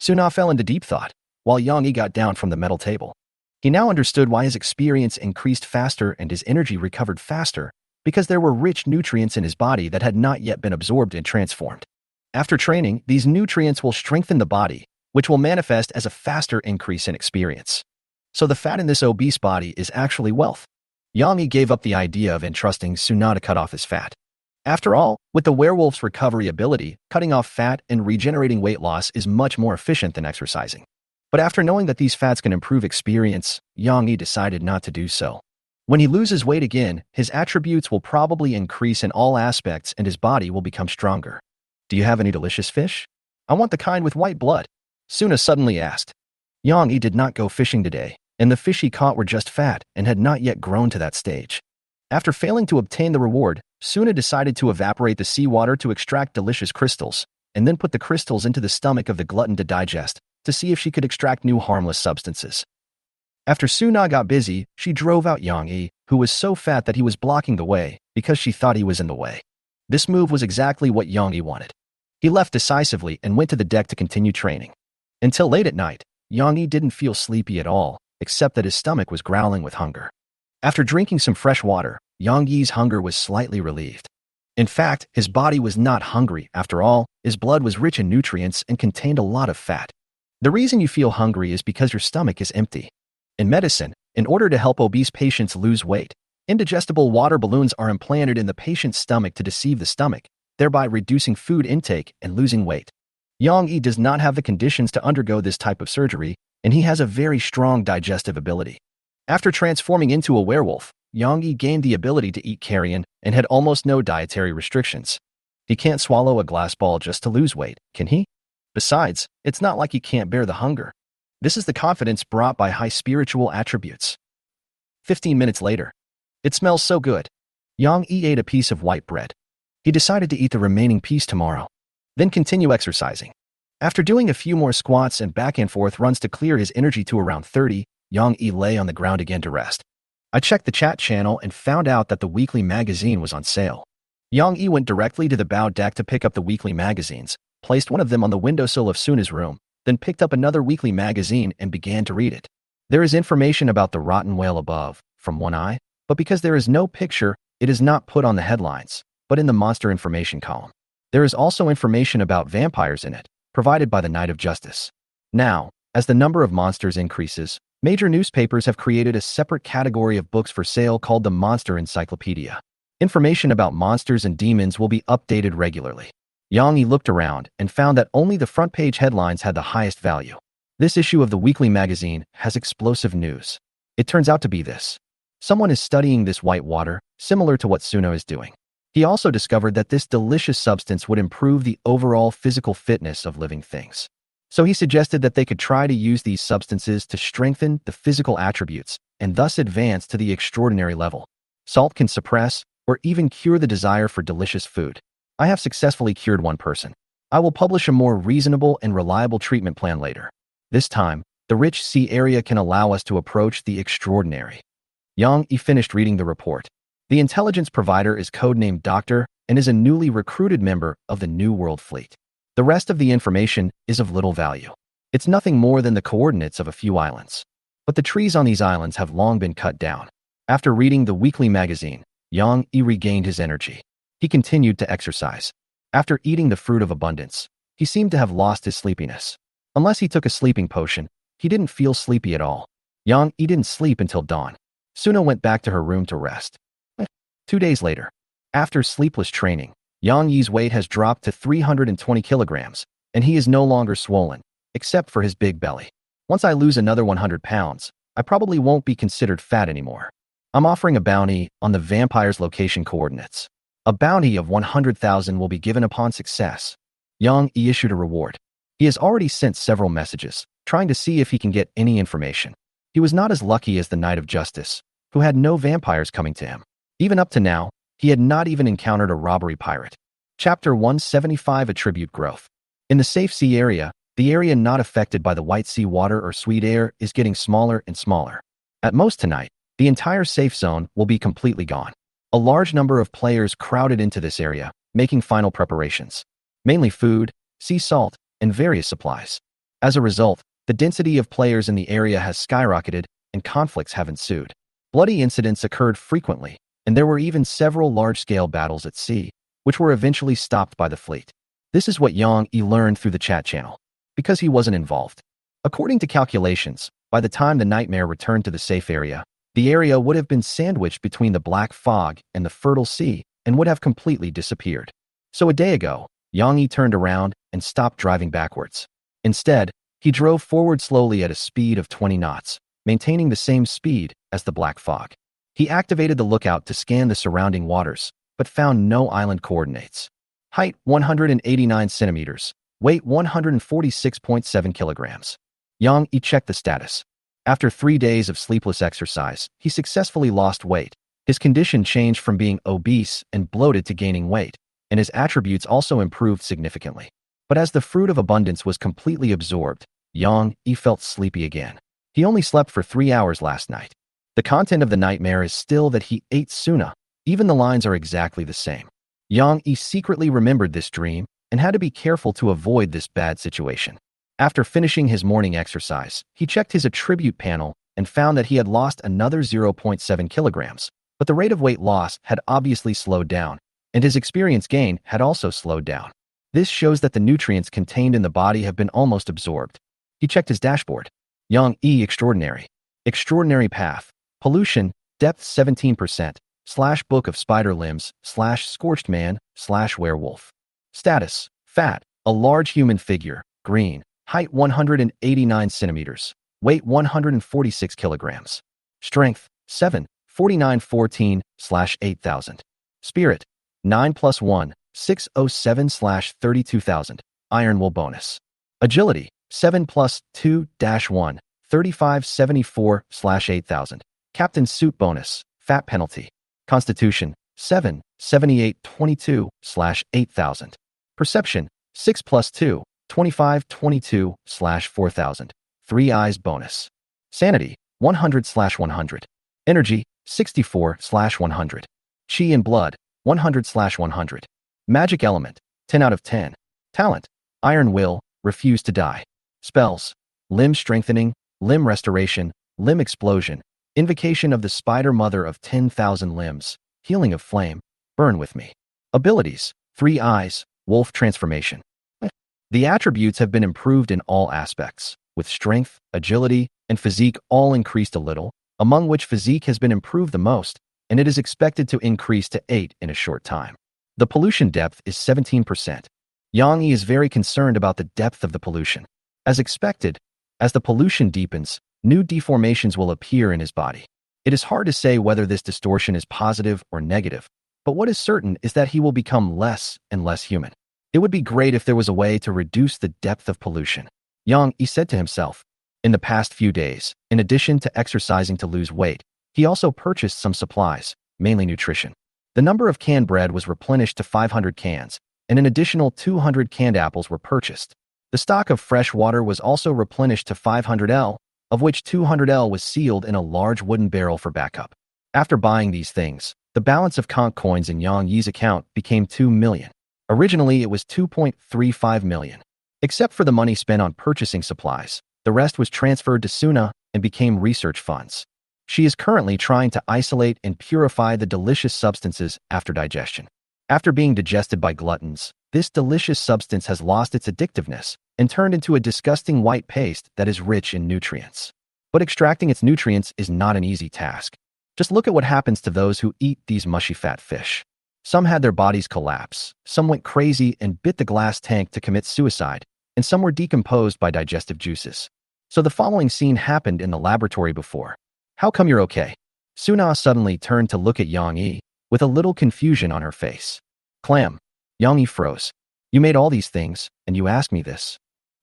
A: Suna fell into deep thought, while Yang Yi got down from the metal table. He now understood why his experience increased faster and his energy recovered faster, because there were rich nutrients in his body that had not yet been absorbed and transformed. After training, these nutrients will strengthen the body, which will manifest as a faster increase in experience. So the fat in this obese body is actually wealth. Yang Yi gave up the idea of entrusting Suna to cut off his fat. After all, with the werewolf's recovery ability, cutting off fat and regenerating weight loss is much more efficient than exercising. But after knowing that these fats can improve experience, Yang Yi decided not to do so. When he loses weight again, his attributes will probably increase in all aspects and his body will become stronger. Do you have any delicious fish? I want the kind with white blood, Suna suddenly asked. Yang Yi did not go fishing today, and the fish he caught were just fat and had not yet grown to that stage. After failing to obtain the reward, Suna decided to evaporate the seawater to extract delicious crystals, and then put the crystals into the stomach of the glutton to digest, to see if she could extract new harmless substances. After Suna got busy, she drove out Yang Yi, who was so fat that he was blocking the way, because she thought he was in the way. This move was exactly what Yang Yi wanted. He left decisively and went to the deck to continue training. Until late at night, Yang Yi didn't feel sleepy at all, except that his stomach was growling with hunger. After drinking some fresh water, Yang Yi's hunger was slightly relieved. In fact, his body was not hungry. After all, his blood was rich in nutrients and contained a lot of fat. The reason you feel hungry is because your stomach is empty. In medicine, in order to help obese patients lose weight, indigestible water balloons are implanted in the patient's stomach to deceive the stomach, thereby reducing food intake and losing weight. Yang Yi does not have the conditions to undergo this type of surgery, and he has a very strong digestive ability. After transforming into a werewolf, Yang Yi gained the ability to eat carrion and had almost no dietary restrictions. He can't swallow a glass ball just to lose weight, can he? Besides, it's not like he can't bear the hunger. This is the confidence brought by high spiritual attributes. 15 minutes later. It smells so good. Yang Yi ate a piece of white bread. He decided to eat the remaining piece tomorrow, then continue exercising. After doing a few more squats and back and forth runs to clear his energy to around 30, Yang Yi lay on the ground again to rest. I checked the chat channel and found out that the weekly magazine was on sale. Yang Yi went directly to the bow deck to pick up the weekly magazines, placed one of them on the windowsill of Suna's room, then picked up another weekly magazine and began to read it. There is information about the rotten whale above, from one eye, but because there is no picture, it is not put on the headlines, but in the monster information column. There is also information about vampires in it, provided by the Knight of Justice. Now, as the number of monsters increases, major newspapers have created a separate category of books for sale called the Monster Encyclopedia. Information about monsters and demons will be updated regularly. Yang Yi looked around and found that only the front page headlines had the highest value. This issue of the weekly magazine has explosive news. It turns out to be this. Someone is studying this white water, similar to what Suna is doing. He also discovered that this delicious substance would improve the overall physical fitness of living things. So he suggested that they could try to use these substances to strengthen the physical attributes and thus advance to the extraordinary level. Salt can suppress or even cure the desire for delicious food. I have successfully cured one person. I will publish a more reasonable and reliable treatment plan later. This time, the rich sea area can allow us to approach the extraordinary. Yang Yi finished reading the report. The intelligence provider is codenamed Doctor and is a newly recruited member of the New World Fleet. The rest of the information is of little value. It's nothing more than the coordinates of a few islands. But the trees on these islands have long been cut down. After reading the weekly magazine, Yang Yi regained his energy. He continued to exercise. After eating the fruit of abundance, he seemed to have lost his sleepiness. Unless he took a sleeping potion, he didn't feel sleepy at all. Yang Yi didn't sleep until dawn. Suna went back to her room to rest. 2 days later, after sleepless training, Yang Yi's weight has dropped to 320 kilograms, and he is no longer swollen, except for his big belly. Once I lose another 100 pounds, I probably won't be considered fat anymore. I'm offering a bounty on the vampire's location coordinates. A bounty of 100,000 will be given upon success. Yang Yi issued a reward. He has already sent several messages, trying to see if he can get any information. He was not as lucky as the Knight of Justice, who had no vampires coming to him. Even up to now, he had not even encountered a robbery pirate. Chapter 175 Attribute Growth. In the safe sea area, the area not affected by the white sea water or sweet air is getting smaller and smaller. At most tonight, the entire safe zone will be completely gone. A large number of players crowded into this area, making final preparations. Mainly food, sea salt, and various supplies. As a result, the density of players in the area has skyrocketed and conflicts have ensued. Bloody incidents occurred frequently, and there were even several large-scale battles at sea, which were eventually stopped by the fleet. This is what Yang Yi learned through the chat channel, because he wasn't involved. According to calculations, by the time the nightmare returned to the safe area, the area would have been sandwiched between the black fog and the fertile sea and would have completely disappeared. So a day ago, Yang Yi turned around and stopped driving backwards. Instead, he drove forward slowly at a speed of 20 knots, maintaining the same speed as the black fog. He activated the lookout to scan the surrounding waters, but found no island coordinates. Height 189 centimeters, weight 146.7 kilograms. Yang Yi checked the status. After 3 days of sleepless exercise, he successfully lost weight. His condition changed from being obese and bloated to gaining weight, and his attributes also improved significantly. But as the fruit of abundance was completely absorbed, Yang Yi felt sleepy again. He only slept for 3 hours last night. The content of the nightmare is still that he ate Suna. Even the lines are exactly the same. Yang Yi secretly remembered this dream and had to be careful to avoid this bad situation. After finishing his morning exercise, he checked his attribute panel and found that he had lost another 0.7 kilograms, but the rate of weight loss had obviously slowed down, and his experience gain had also slowed down. This shows that the nutrients contained in the body have been almost absorbed. He checked his dashboard. Yang Yi Extraordinary. Extraordinary Path. Pollution, Depth 17%, /Book of Spider Limbs, /Scorched Man, /Werewolf. Status, Fat, a large human figure, green, height 189 centimeters, weight 146 kilograms. Strength, 7, 4914/8000. Spirit, 9 plus 1, 607/32,000, Iron Will bonus. Agility, 7 plus 2-1, 3574/8000, Captain's suit bonus, fat penalty. Constitution, 7, 7822/8000. Perception, 6 plus 2, 2522/4000. 3 eyes bonus. Sanity, 100/100. Energy, 64/100. Chi and blood, 100/100. Magic element, 10 out of 10. Talent, iron will, refuse to die. Spells, limb strengthening, limb restoration, limb explosion, invocation of the spider mother of 10,000 limbs, healing of flame, burn with me. Abilities, 3 eyes, wolf transformation. The attributes have been improved in all aspects, with strength, agility, and physique all increased a little, among which physique has been improved the most, and it is expected to increase to 8 in a short time. The pollution depth is 17%. Yang Yi is very concerned about the depth of the pollution. As expected, as the pollution deepens, new deformations will appear in his body. It is hard to say whether this distortion is positive or negative, but what is certain is that he will become less and less human. It would be great if there was a way to reduce the depth of pollution. Yang Yi said to himself. In the past few days, in addition to exercising to lose weight, he also purchased some supplies, mainly nutrition. The number of canned bread was replenished to 500 cans, and an additional 200 canned apples were purchased. The stock of fresh water was also replenished to 500 L, of which 200 L was sealed in a large wooden barrel for backup. After buying these things, the balance of conch coins in Yang Yi's account became 2 million. Originally, it was 2.35 million. Except for the money spent on purchasing supplies, the rest was transferred to Suna and became research funds. She is currently trying to isolate and purify the delicious substances after digestion. After being digested by gluttons, this delicious substance has lost its addictiveness and turned into a disgusting white paste that is rich in nutrients. But extracting its nutrients is not an easy task. Just look at what happens to those who eat these mushy fat fish. Some had their bodies collapse, some went crazy and bit the glass tank to commit suicide, and some were decomposed by digestive juices. So the following scene happened in the laboratory before. How come you're okay? Suna suddenly turned to look at Yang Yi, with a little confusion on her face. Clam. Yang Yi froze. You made all these things, and you asked me this.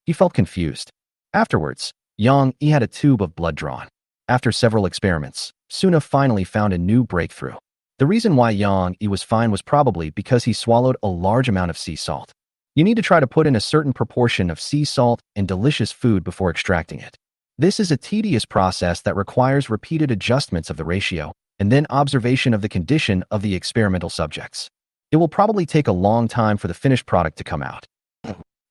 A: He felt confused. Afterwards, Yang Yi had a tube of blood drawn. After several experiments, Suna finally found a new breakthrough. The reason why Yang Yi was fine was probably because he swallowed a large amount of sea salt. You need to try to put in a certain proportion of sea salt in delicious food before extracting it. This is a tedious process that requires repeated adjustments of the ratio and then observation of the condition of the experimental subjects. It will probably take a long time for the finished product to come out.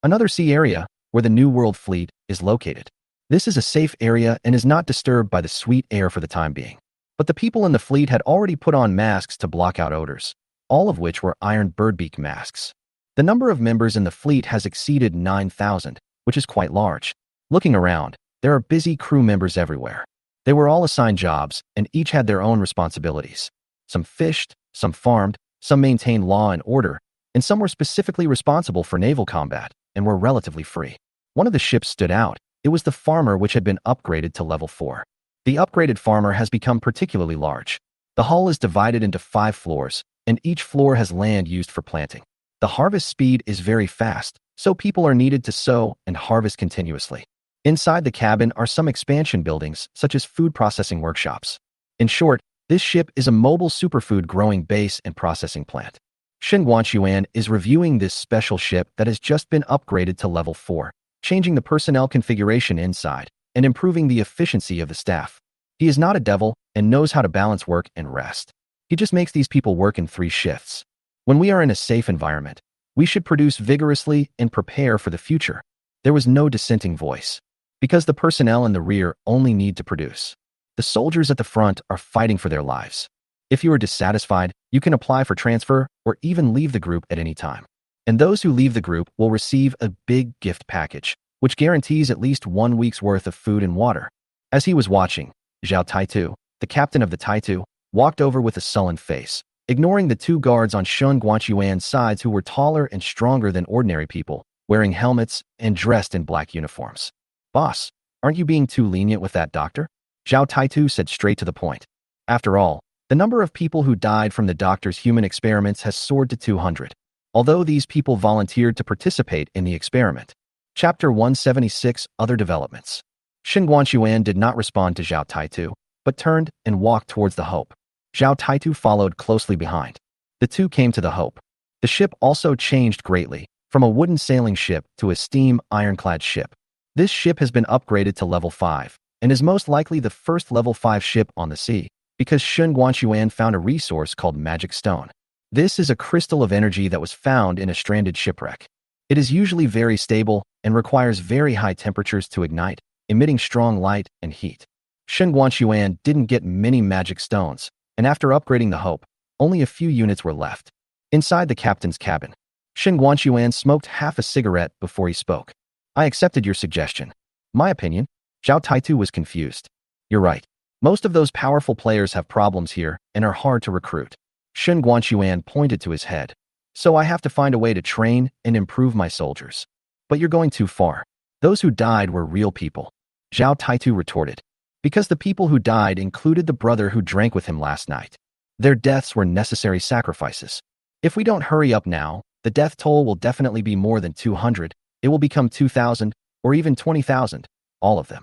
A: Another sea area, where the New World Fleet is located. This is a safe area and is not disturbed by the sweet air for the time being. But the people in the fleet had already put on masks to block out odors, all of which were iron birdbeak masks. The number of members in the fleet has exceeded 9,000, which is quite large. Looking around, there are busy crew members everywhere. They were all assigned jobs, and each had their own responsibilities. Some fished, some farmed, some maintained law and order, and some were specifically responsible for naval combat and were relatively free. One of the ships stood out. It was the farmer, which had been upgraded to level 4. The upgraded farmer has become particularly large. The hull is divided into 5 floors, and each floor has land used for planting. The harvest speed is very fast, so people are needed to sow and harvest continuously. Inside the cabin are some expansion buildings, such as food processing workshops. In short, this ship is a mobile superfood growing base and processing plant. Shen Guanchuan is reviewing this special ship that has just been upgraded to level 4, changing the personnel configuration inside and improving the efficiency of the staff. He is not a devil and knows how to balance work and rest. He just makes these people work in 3 shifts. When we are in a safe environment, we should produce vigorously and prepare for the future. There was no dissenting voice. Because the personnel in the rear only need to produce. The soldiers at the front are fighting for their lives. If you are dissatisfied, you can apply for transfer or even leave the group at any time. And those who leave the group will receive a big gift package, which guarantees at least 1 week's worth of food and water. As he was watching, Zhao Taitu, the captain of the Taitu, walked over with a sullen face, ignoring the 2 guards on Shun Guanchuan's sides who were taller and stronger than ordinary people, wearing helmets and dressed in black uniforms. Boss, aren't you being too lenient with that doctor? Zhao Taitu said straight to the point. After all, the number of people who died from the doctor's human experiments has soared to 200, although these people volunteered to participate in the experiment. Chapter 176, Other Developments. Shen Guanchuan did not respond to Zhao Taitu, but turned and walked towards the Hope. Zhao Taitu followed closely behind. The two came to the Hope. The ship also changed greatly, from a wooden sailing ship to a steam ironclad ship. This ship has been upgraded to level 5, and is most likely the first level 5 ship on the sea, because Shun Guanxuan found a resource called Magic Stone. This is a crystal of energy that was found in a stranded shipwreck. It is usually very stable and requires very high temperatures to ignite, emitting strong light and heat. Shun Guanxuan didn't get many magic stones, and after upgrading the Hope, only a few units were left. Inside the captain's cabin, Shun Guanxuan smoked half a cigarette before he spoke. I accepted your suggestion. My opinion? Zhao Taitu was confused. You're right. Most of those powerful players have problems here and are hard to recruit. Shun Guanxuan pointed to his head. So I have to find a way to train and improve my soldiers. But you're going too far. Those who died were real people. Zhao Taitu retorted. Because the people who died included the brother who drank with him last night. Their deaths were necessary sacrifices. If we don't hurry up now, the death toll will definitely be more than 200. It will become 2,000 or even 20,000, all of them.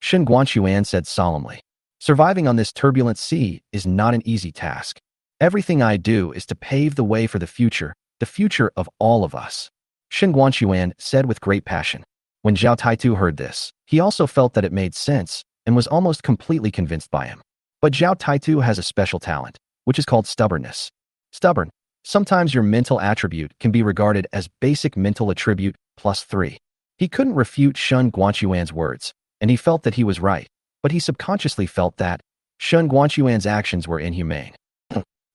A: Shun Guanxuan said solemnly. Surviving on this turbulent sea is not an easy task. Everything I do is to pave the way for the future of all of us. Shun Guanxuan said with great passion. When Zhao Taitu heard this, he also felt that it made sense and was almost completely convinced by him. But Zhao Taitu has a special talent, which is called stubbornness. Stubborn. Sometimes your mental attribute can be regarded as basic mental attribute +3. He couldn't refute Shun Guanxuan's words, and he felt that he was right, but he subconsciously felt that Shun Guanxuan's actions were inhumane.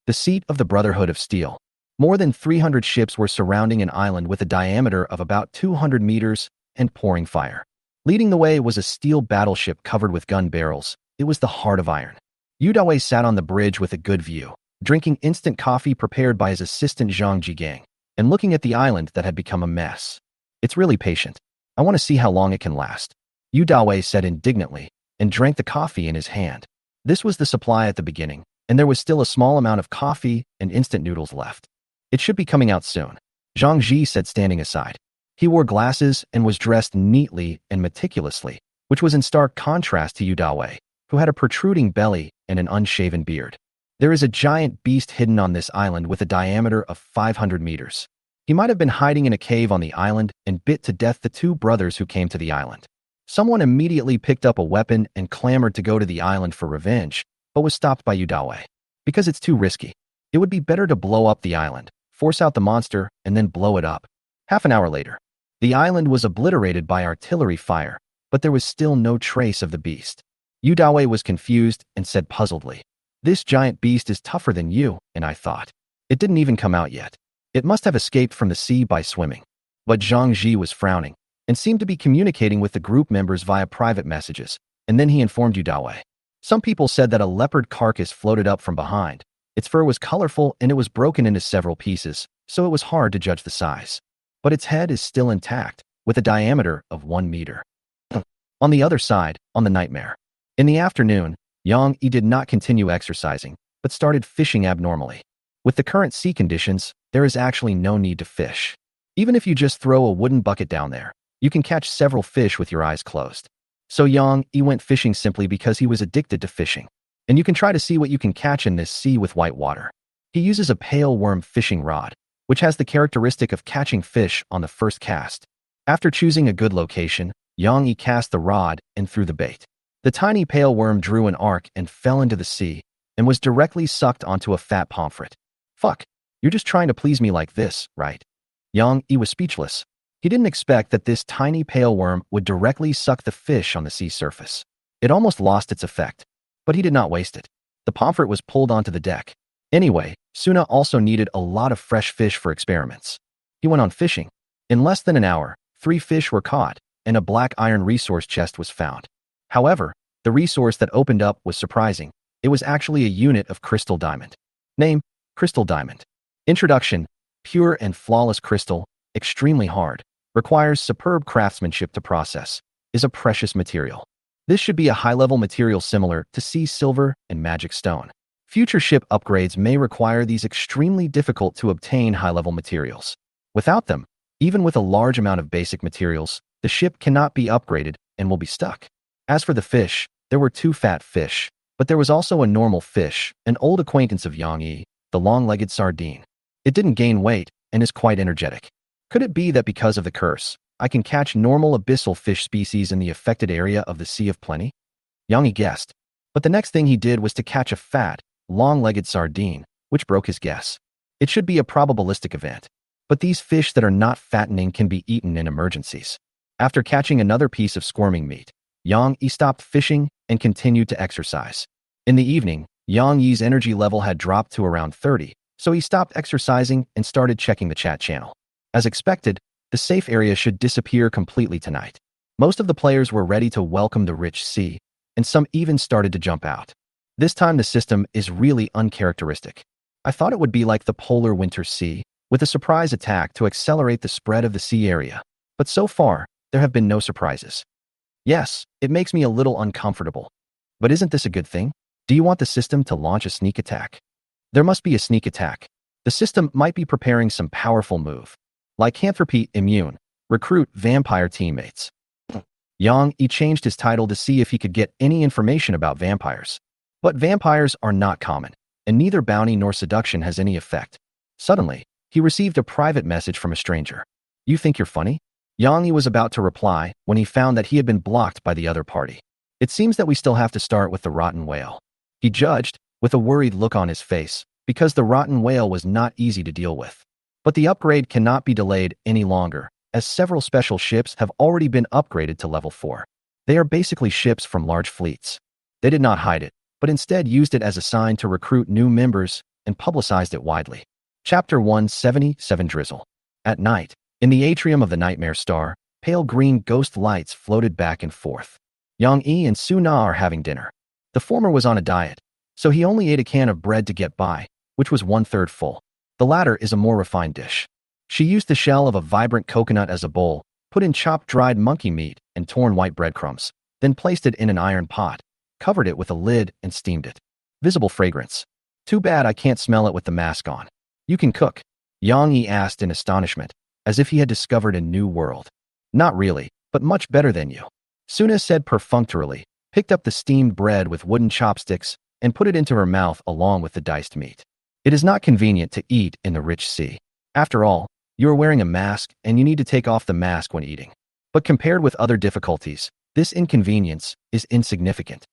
A: The seat of the Brotherhood of Steel. More than 300 ships were surrounding an island with a diameter of about 200 meters and pouring fire. Leading the way was a steel battleship covered with gun barrels. It was the Heart of Iron. Yu Dawei sat on the bridge with a good view, drinking instant coffee prepared by his assistant Zhang Jigang, and looking at the island that had become a mess. It's really patient. I want to see how long it can last. Yu Dawei said indignantly, and drank the coffee in his hand. This was the supply at the beginning, and there was still a small amount of coffee and instant noodles left. It should be coming out soon, Zhang Ji said, standing aside. He wore glasses and was dressed neatly and meticulously, which was in stark contrast to Yu Dawei, who had a protruding belly and an unshaven beard. There is a giant beast hidden on this island with a diameter of 500 meters. He might have been hiding in a cave on the island and bit to death the two brothers who came to the island. Someone immediately picked up a weapon and clamored to go to the island for revenge, but was stopped by Yu Dawei. Because it's too risky. It would be better to blow up the island, force out the monster, and then blow it up. Half an hour later, the island was obliterated by artillery fire, but there was still no trace of the beast. Yu Dawei was confused and said puzzledly, This giant beast is tougher than you, and I thought. It didn't even come out yet. It must have escaped from the sea by swimming. But Zhang Ji was frowning, and seemed to be communicating with the group members via private messages, and then he informed Yu Dawei. Some people said that a leopard carcass floated up from behind. Its fur was colorful and it was broken into several pieces, so it was hard to judge the size. But its head is still intact, with a diameter of 1 meter. On the other side, on the nightmare. In the afternoon, Yang Yi did not continue exercising, but started fishing abnormally. With the current sea conditions, there is actually no need to fish. Even if you just throw a wooden bucket down there, you can catch several fish with your eyes closed. So Yang Yi went fishing simply because he was addicted to fishing. And you can try to see what you can catch in this sea with white water. He uses a pale worm fishing rod, which has the characteristic of catching fish on the first cast. After choosing a good location, Yang Yi cast the rod and threw the bait. The tiny pale worm drew an arc and fell into the sea, and was directly sucked onto a fat pomfret. Fuck, you're just trying to please me like this, right? Yang Yi was speechless. He didn't expect that this tiny pale worm would directly suck the fish on the sea surface. It almost lost its effect, but he did not waste it. The pomfret was pulled onto the deck. Anyway, Suna also needed a lot of fresh fish for experiments. He went on fishing. In less than an hour, 3 fish were caught, and a black iron resource chest was found. However, the resource that opened up was surprising. It was actually a unit of crystal diamond. Name, Crystal Diamond. Introduction, pure and flawless crystal, extremely hard, requires superb craftsmanship to process, is a precious material. This should be a high-level material similar to sea silver and magic stone. Future ship upgrades may require these extremely difficult to obtain high-level materials. Without them, even with a large amount of basic materials, the ship cannot be upgraded and will be stuck. As for the fish, there were 2 fat fish. But there was also a normal fish, an old acquaintance of Yang Yi, the long-legged sardine. It didn't gain weight and is quite energetic. Could it be that because of the curse, I can catch normal abyssal fish species in the affected area of the Sea of Plenty? Yang Yi guessed. But the next thing he did was to catch a fat, long-legged sardine, which broke his guess. It should be a probabilistic event. But these fish that are not fattening can be eaten in emergencies. After catching another piece of squirming meat, Yang Yi stopped fishing and continued to exercise. In the evening, Yang Yi's energy level had dropped to around 30, so he stopped exercising and started checking the chat channel. As expected, the safe area should disappear completely tonight. Most of the players were ready to welcome the rich sea, and some even started to jump out. This time the system is really uncharacteristic. I thought it would be like the polar winter sea, with a surprise attack to accelerate the spread of the sea area. But so far, there have been no surprises. Yes, it makes me a little uncomfortable. But isn't this a good thing? Do you want the system to launch a sneak attack? There must be a sneak attack. The system might be preparing some powerful move. Lycanthropy immune. Recruit vampire teammates. Yang Yi changed his title to see if he could get any information about vampires. But vampires are not common, and neither bounty nor seduction has any effect. Suddenly, he received a private message from a stranger. You think you're funny? Yang Yi was about to reply when he found that he had been blocked by the other party. It seems that we still have to start with the rotten whale. He judged, with a worried look on his face, because the rotten whale was not easy to deal with. But the upgrade cannot be delayed any longer, as several special ships have already been upgraded to level 4. They are basically ships from large fleets. They did not hide it, but instead used it as a sign to recruit new members and publicized it widely. Chapter 177 Drizzle. At night, in the atrium of the Nightmare Star, pale green ghost lights floated back and forth. Yang Yi and Su Na are having dinner. The former was on a diet, so he only ate a can of bread to get by, which was 1/3 full. The latter is a more refined dish. She used the shell of a vibrant coconut as a bowl, put in chopped dried monkey meat and torn white breadcrumbs, then placed it in an iron pot, covered it with a lid and steamed it. Visible fragrance. Too bad I can't smell it with the mask on. You can cook? Yang Yi asked in astonishment, as if he had discovered a new world. Not really, but much better than you. Suna said perfunctorily, picked up the steamed bread with wooden chopsticks, and put it into her mouth along with the diced meat. It is not convenient to eat in the rich sea. After all, you are wearing a mask and you need to take off the mask when eating. But compared with other difficulties, this inconvenience is insignificant.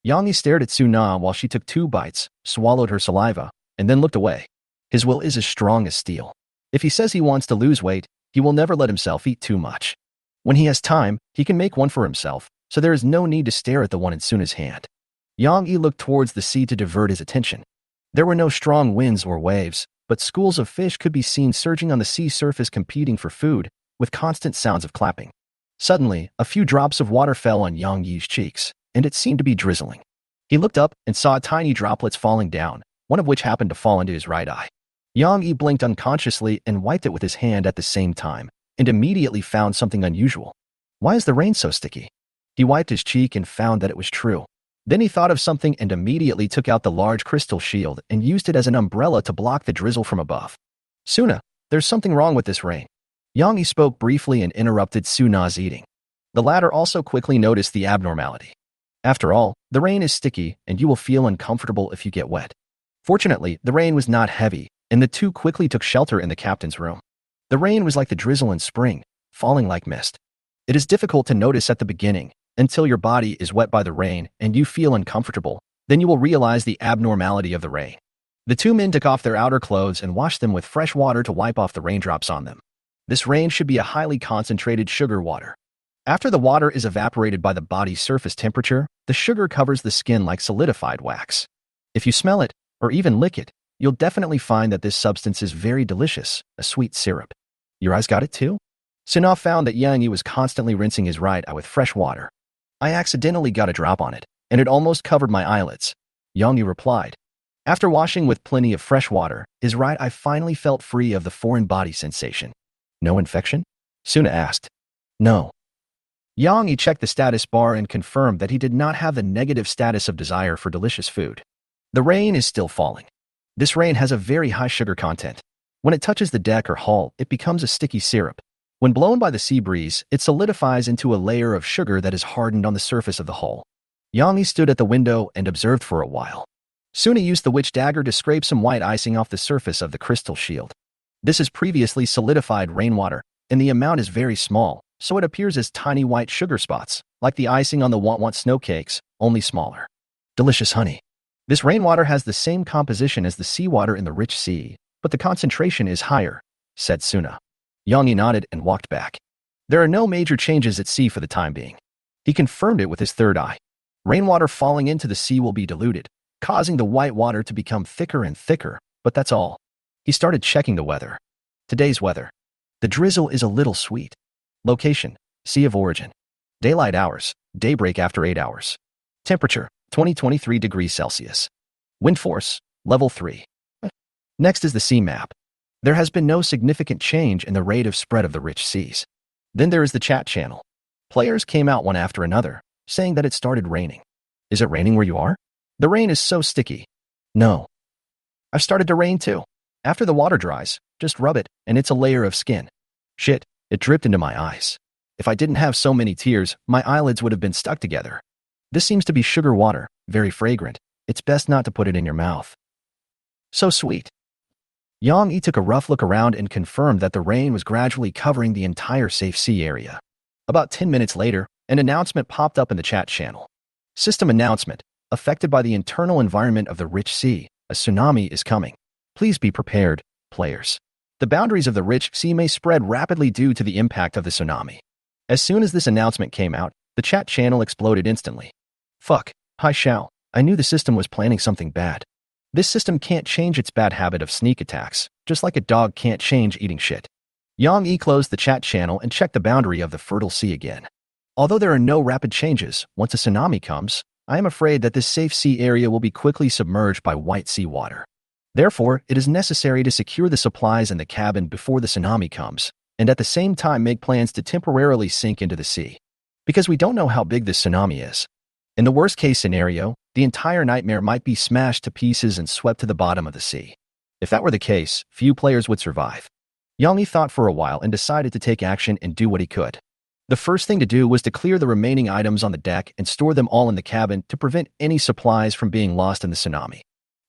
A: Yang Yi stared at Su Na while she took 2 bites, swallowed her saliva, and then looked away. His will is as strong as steel. If he says he wants to lose weight, he will never let himself eat too much. When he has time, he can make one for himself, so there is no need to stare at the one in Suna's hand. Yang Yi looked towards the sea to divert his attention. There were no strong winds or waves, but schools of fish could be seen surging on the sea surface competing for food, with constant sounds of clapping. Suddenly, a few drops of water fell on Yang Yi's cheeks, and it seemed to be drizzling. He looked up and saw tiny droplets falling down, one of which happened to fall into his right eye. Yang Yi blinked unconsciously and wiped it with his hand at the same time, and immediately found something unusual. Why is the rain so sticky? He wiped his cheek and found that it was true. Then he thought of something and immediately took out the large crystal shield and used it as an umbrella to block the drizzle from above. Suna, there's something wrong with this rain. Yang Yi spoke briefly and interrupted Suna's eating. The latter also quickly noticed the abnormality. After all, the rain is sticky and you will feel uncomfortable if you get wet. Fortunately, the rain was not heavy, and the two quickly took shelter in the captain's room. The rain was like the drizzle in spring, falling like mist. It is difficult to notice at the beginning, until your body is wet by the rain and you feel uncomfortable, then you will realize the abnormality of the rain. The 2 men took off their outer clothes and washed them with fresh water to wipe off the raindrops on them. This rain should be a highly concentrated sugar water. After the water is evaporated by the body's surface temperature, the sugar covers the skin like solidified wax. If you smell it, or even lick it, you'll definitely find that this substance is very delicious, a sweet syrup. Your eyes got it too? Suna found that Yang Yi was constantly rinsing his right eye with fresh water. I accidentally got a drop on it, and it almost covered my eyelids. Yang Yi replied. After washing with plenty of fresh water, his right eye finally felt free of the foreign body sensation. No infection? Suna asked. No. Yang Yi checked the status bar and confirmed that he did not have the negative status of desire for delicious food. The rain is still falling. This rain has a very high sugar content. When it touches the deck or hull, it becomes a sticky syrup. When blown by the sea breeze, it solidifies into a layer of sugar that is hardened on the surface of the hull. Yang Yi stood at the window and observed for a while. Soon he used the witch dagger to scrape some white icing off the surface of the crystal shield. This is previously solidified rainwater, and the amount is very small, so it appears as tiny white sugar spots, like the icing on the want snow cakes, only smaller. Delicious honey. This rainwater has the same composition as the seawater in the rich sea, but the concentration is higher, said Suna. Yang Yi nodded and walked back. There are no major changes at sea for the time being. He confirmed it with his third eye. Rainwater falling into the sea will be diluted, causing the white water to become thicker and thicker, but that's all. He started checking the weather. Today's weather. The drizzle is a little sweet. Location, Sea of Origin. Daylight hours, daybreak after 8 hours. Temperature, 23 degrees Celsius. Wind force, level 3. Next is the sea map. There has been no significant change in the rate of spread of the rich seas. Then there is the chat channel. Players came out one after another, saying that it started raining. Is it raining where you are? The rain is so sticky. No. I've started to rain too. After the water dries, just rub it, and it's a layer of skin. Shit, it dripped into my eyes. If I didn't have so many tears, my eyelids would have been stuck together. This seems to be sugar water, very fragrant. It's best not to put it in your mouth. So sweet. Yang Yi took a rough look around and confirmed that the rain was gradually covering the entire safe sea area. About 10 minutes later, an announcement popped up in the chat channel. System announcement. Affected by the internal environment of the rich sea, a tsunami is coming. Please be prepared, players. The boundaries of the rich sea may spread rapidly due to the impact of the tsunami. As soon as this announcement came out, the chat channel exploded instantly. Fuck, Hai Xiao, I knew the system was planning something bad. This system can't change its bad habit of sneak attacks, just like a dog can't change eating shit. Yang Yi closed the chat channel and checked the boundary of the fertile sea again. Although there are no rapid changes, once a tsunami comes, I am afraid that this safe sea area will be quickly submerged by white sea water. Therefore, it is necessary to secure the supplies in the cabin before the tsunami comes, and at the same time make plans to temporarily sink into the sea. Because we don't know how big this tsunami is. In the worst-case scenario, the entire nightmare might be smashed to pieces and swept to the bottom of the sea. If that were the case, few players would survive. Yang Yi thought for a while and decided to take action and do what he could. The first thing to do was to clear the remaining items on the deck and store them all in the cabin to prevent any supplies from being lost in the tsunami.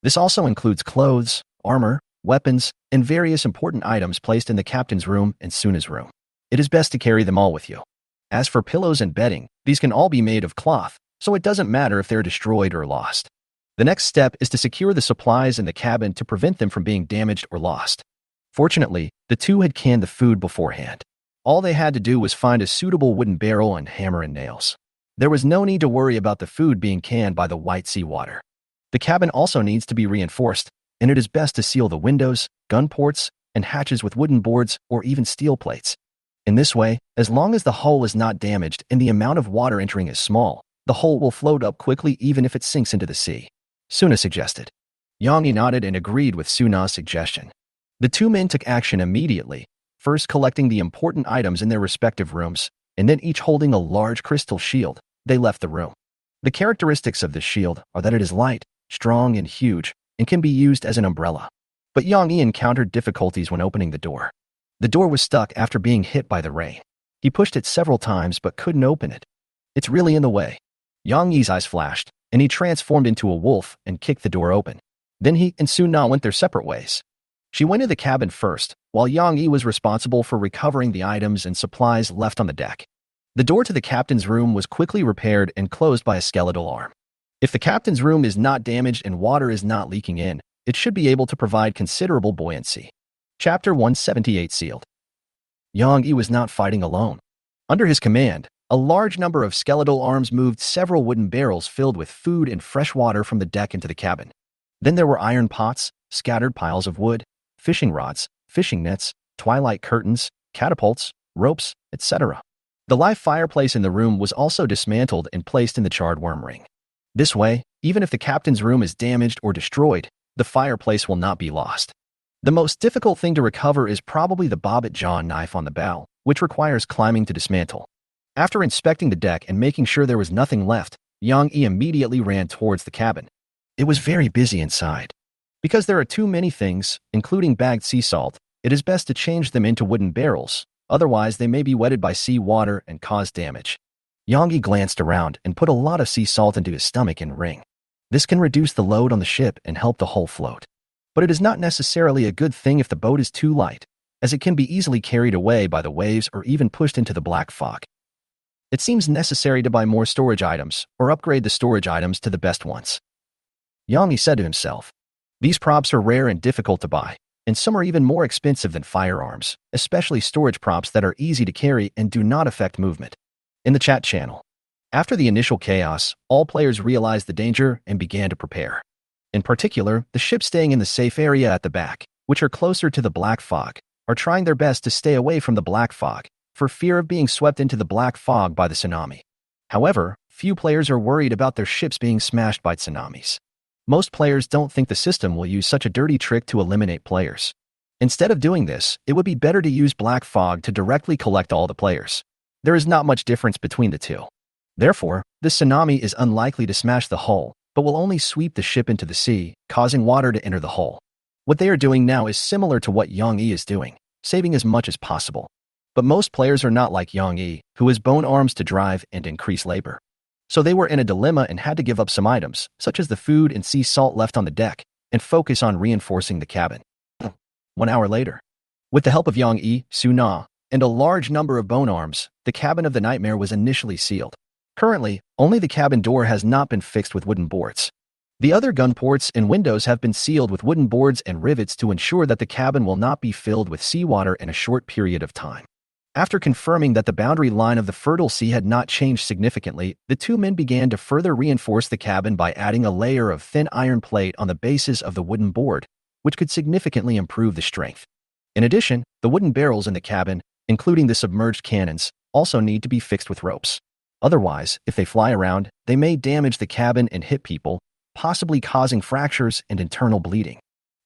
A: This also includes clothes, armor, weapons, and various important items placed in the captain's room and Suna's room. It is best to carry them all with you. As for pillows and bedding, these can all be made of cloth, so it doesn't matter if they're destroyed or lost. The next step is to secure the supplies in the cabin to prevent them from being damaged or lost. Fortunately, the two had canned the food beforehand. All they had to do was find a suitable wooden barrel and hammer and nails. There was no need to worry about the food being canned by the white sea water. The cabin also needs to be reinforced, and it is best to seal the windows, gun ports, and hatches with wooden boards or even steel plates. In this way, as long as the hull is not damaged and the amount of water entering is small, the hull will float up quickly even if it sinks into the sea. Suna suggested. Yang Yi nodded and agreed with Suna's suggestion. The two men took action immediately, first collecting the important items in their respective rooms, and then each holding a large crystal shield. They left the room. The characteristics of this shield are that it is light, strong, and huge, and can be used as an umbrella. But Yang Yi encountered difficulties when opening the door. The door was stuck after being hit by the rain. He pushed it several times but couldn't open it. It's really in the way. Yang Yi's eyes flashed, and he transformed into a wolf and kicked the door open. Then he and Suna went their separate ways. She went to the cabin first, while Yang Yi was responsible for recovering the items and supplies left on the deck. The door to the captain's room was quickly repaired and closed by a skeletal arm. If the captain's room is not damaged and water is not leaking in, it should be able to provide considerable buoyancy. Chapter 178 sealed. Yang Yi was not fighting alone. Under his command, a large number of skeletal arms moved several wooden barrels filled with food and fresh water from the deck into the cabin. Then there were iron pots, scattered piles of wood, fishing rods, fishing nets, twilight curtains, catapults, ropes, etc. The live fireplace in the room was also dismantled and placed in the charred worm ring. This way, even if the captain's room is damaged or destroyed, the fireplace will not be lost. The most difficult thing to recover is probably the bobbit jaw knife on the bow, which requires climbing to dismantle. After inspecting the deck and making sure there was nothing left, Yang Yi immediately ran towards the cabin. It was very busy inside. Because there are too many things, including bagged sea salt, it is best to change them into wooden barrels, otherwise they may be wetted by sea water and cause damage. Yang Yi glanced around and put a lot of sea salt into his stomach and ring. This can reduce the load on the ship and help the hull float. But it is not necessarily a good thing if the boat is too light, as it can be easily carried away by the waves or even pushed into the black fog. It seems necessary to buy more storage items or upgrade the storage items to the best ones. Yang Yi said to himself. These props are rare and difficult to buy, and some are even more expensive than firearms, especially storage props that are easy to carry and do not affect movement. In the chat channel, after the initial chaos, all players realized the danger and began to prepare. In particular, the ships staying in the safe area at the back, which are closer to the black fog, are trying their best to stay away from the black fog, for fear of being swept into the black fog by the tsunami. However, few players are worried about their ships being smashed by tsunamis. Most players don't think the system will use such a dirty trick to eliminate players. Instead of doing this, it would be better to use black fog to directly collect all the players. There is not much difference between the two. Therefore, this tsunami is unlikely to smash the hull, but will only sweep the ship into the sea, causing water to enter the hull. What they are doing now is similar to what Yang Yi is doing, saving as much as possible. But most players are not like Yang Yi, who has bone arms to drive and increase labor. So they were in a dilemma and had to give up some items, such as the food and sea salt left on the deck, and focus on reinforcing the cabin. 1 hour later, with the help of Yang Yi, Su Na, and a large number of bone arms, the cabin of the Nightmare was initially sealed. Currently, only the cabin door has not been fixed with wooden boards. The other gun ports and windows have been sealed with wooden boards and rivets to ensure that the cabin will not be filled with seawater in a short period of time. After confirming that the boundary line of the fertile sea had not changed significantly, the two men began to further reinforce the cabin by adding a layer of thin iron plate on the bases of the wooden board, which could significantly improve the strength. In addition, the wooden barrels in the cabin, including the submerged cannons, also need to be fixed with ropes. Otherwise, if they fly around, they may damage the cabin and hit people, possibly causing fractures and internal bleeding.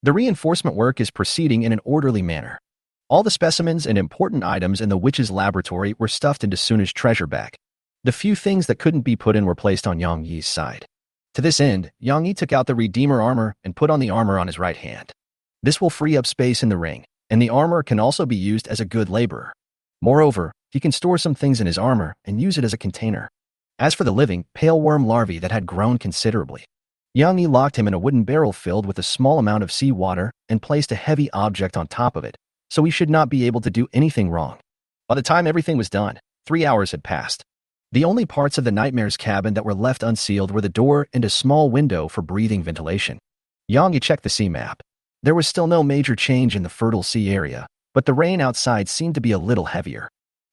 A: The reinforcement work is proceeding in an orderly manner. All the specimens and important items in the witch's laboratory were stuffed into Suna's treasure bag. The few things that couldn't be put in were placed on Yang Yi's side. To this end, Yang Yi took out the Redeemer armor and put on the armor on his right hand. This will free up space in the ring, and the armor can also be used as a good laborer. Moreover, he can store some things in his armor and use it as a container. As for the living, pale worm larvae that had grown considerably, Yang Yi locked him in a wooden barrel filled with a small amount of seawater and placed a heavy object on top of it, so he should not be able to do anything wrong. By the time everything was done, 3 hours had passed. The only parts of the Nightmare's cabin that were left unsealed were the door and a small window for breathing ventilation. Yang Yi checked the sea map. There was still no major change in the fertile sea area, but the rain outside seemed to be a little heavier.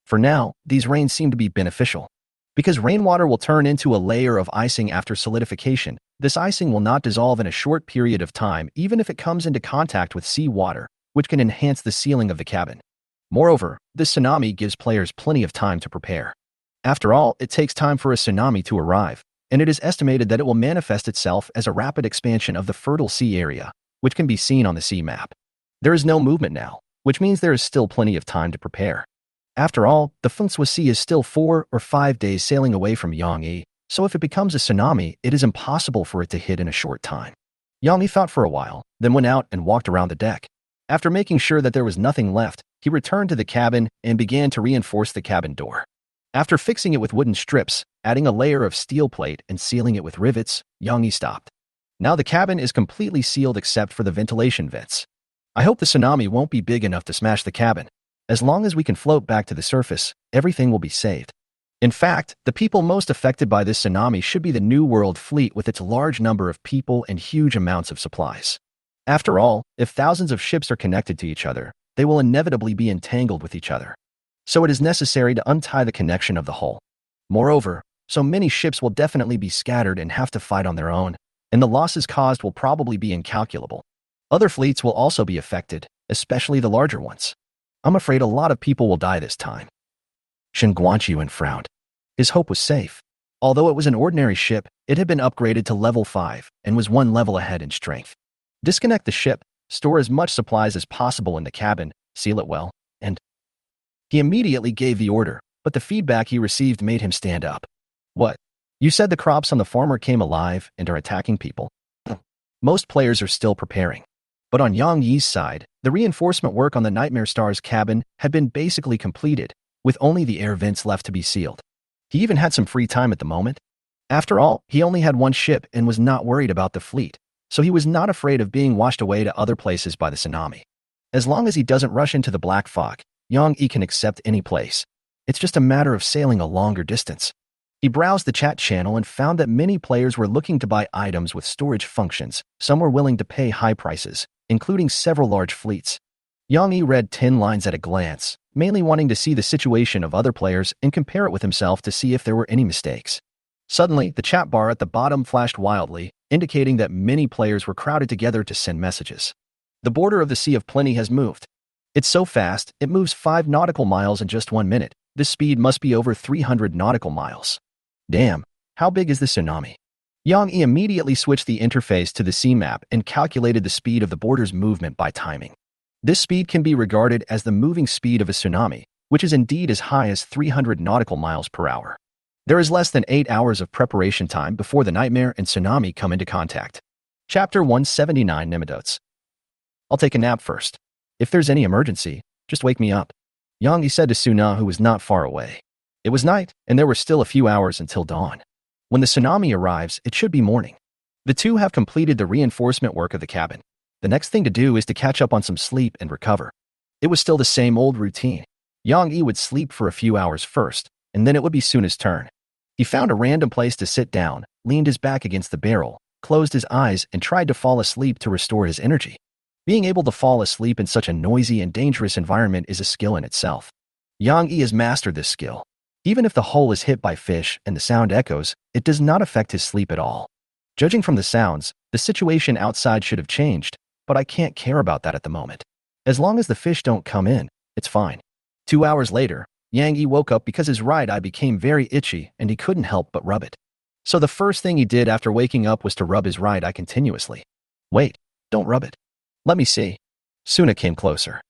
A: For now, these rains seem to be beneficial. Because rainwater will turn into a layer of icing after solidification, this icing will not dissolve in a short period of time even if it comes into contact with seawater, which can enhance the sealing of the cabin. Moreover, this tsunami gives players plenty of time to prepare. After all, it takes time for a tsunami to arrive, and it is estimated that it will manifest itself as a rapid expansion of the fertile sea area, which can be seen on the sea map. There is no movement now, which means there is still plenty of time to prepare. After all, the Fengshui Sea is still 4 or 5 days sailing away from Yang Yi, so if it becomes a tsunami, it is impossible for it to hit in a short time. Yang Yi thought for a while, then went out and walked around the deck. After making sure that there was nothing left, he returned to the cabin and began to reinforce the cabin door. After fixing it with wooden strips, adding a layer of steel plate and sealing it with rivets, Yang Yi stopped. Now the cabin is completely sealed except for the ventilation vents. I hope the tsunami won't be big enough to smash the cabin. As long as we can float back to the surface, everything will be saved. In fact, the people most affected by this tsunami should be the New World fleet with its large number of people and huge amounts of supplies. After all, if thousands of ships are connected to each other, they will inevitably be entangled with each other. So it is necessary to untie the connection of the hull. Moreover, so many ships will definitely be scattered and have to fight on their own, and the losses caused will probably be incalculable. Other fleets will also be affected, especially the larger ones. I'm afraid a lot of people will die this time. Shen Guanqiuan frowned. His hope was safe. Although it was an ordinary ship, it had been upgraded to level 5 and was 1 level ahead in strength. Disconnect the ship, store as much supplies as possible in the cabin, seal it well, and... He immediately gave the order, but the feedback he received made him stand up. What? You said the crops on the farmer came alive and are attacking people? Most players are still preparing. But on Yang Yi's side, the reinforcement work on the Nightmare Star's cabin had been basically completed, with only the air vents left to be sealed. He even had some free time at the moment. After all, he only had one ship and was not worried about the fleet, so he was not afraid of being washed away to other places by the tsunami. As long as he doesn't rush into the black fog, Yang Yi can accept any place. It's just a matter of sailing a longer distance. He browsed the chat channel and found that many players were looking to buy items with storage functions. Some were willing to pay high prices, including several large fleets. Yang Yi read 10 lines at a glance, mainly wanting to see the situation of other players and compare it with himself to see if there were any mistakes. Suddenly, the chat bar at the bottom flashed wildly, indicating that many players were crowded together to send messages. The border of the Sea of Plenty has moved. It's so fast, it moves 5 nautical miles in just 1 minute. This speed must be over 300 nautical miles. Damn, how big is the tsunami? Yang Yi immediately switched the interface to the sea map and calculated the speed of the border's movement by timing. This speed can be regarded as the moving speed of a tsunami, which is indeed as high as 300 nautical miles per hour. There is less than 8 hours of preparation time before the nightmare and tsunami come into contact. Chapter 179 Nematodes. I'll take a nap first. If there's any emergency, just wake me up, Yang Yi said to Suna, who was not far away. It was night, and there were still a few hours until dawn. When the tsunami arrives, it should be morning. The two have completed the reinforcement work of the cabin. The next thing to do is to catch up on some sleep and recover. It was still the same old routine. Yang Yi would sleep for a few hours first, and then it would be Suna's turn. He found a random place to sit down, leaned his back against the barrel, closed his eyes, and tried to fall asleep to restore his energy. Being able to fall asleep in such a noisy and dangerous environment is a skill in itself. Yang Yi has mastered this skill. Even if the hull is hit by fish and the sound echoes, it does not affect his sleep at all. Judging from the sounds, the situation outside should have changed, but I can't care about that at the moment. As long as the fish don't come in, it's fine. 2 hours later, Yang Yi woke up because his right eye became very itchy and he couldn't help but rub it. So the first thing he did after waking up was to rub his right eye continuously. Wait, don't rub it. Let me see. Suna came closer.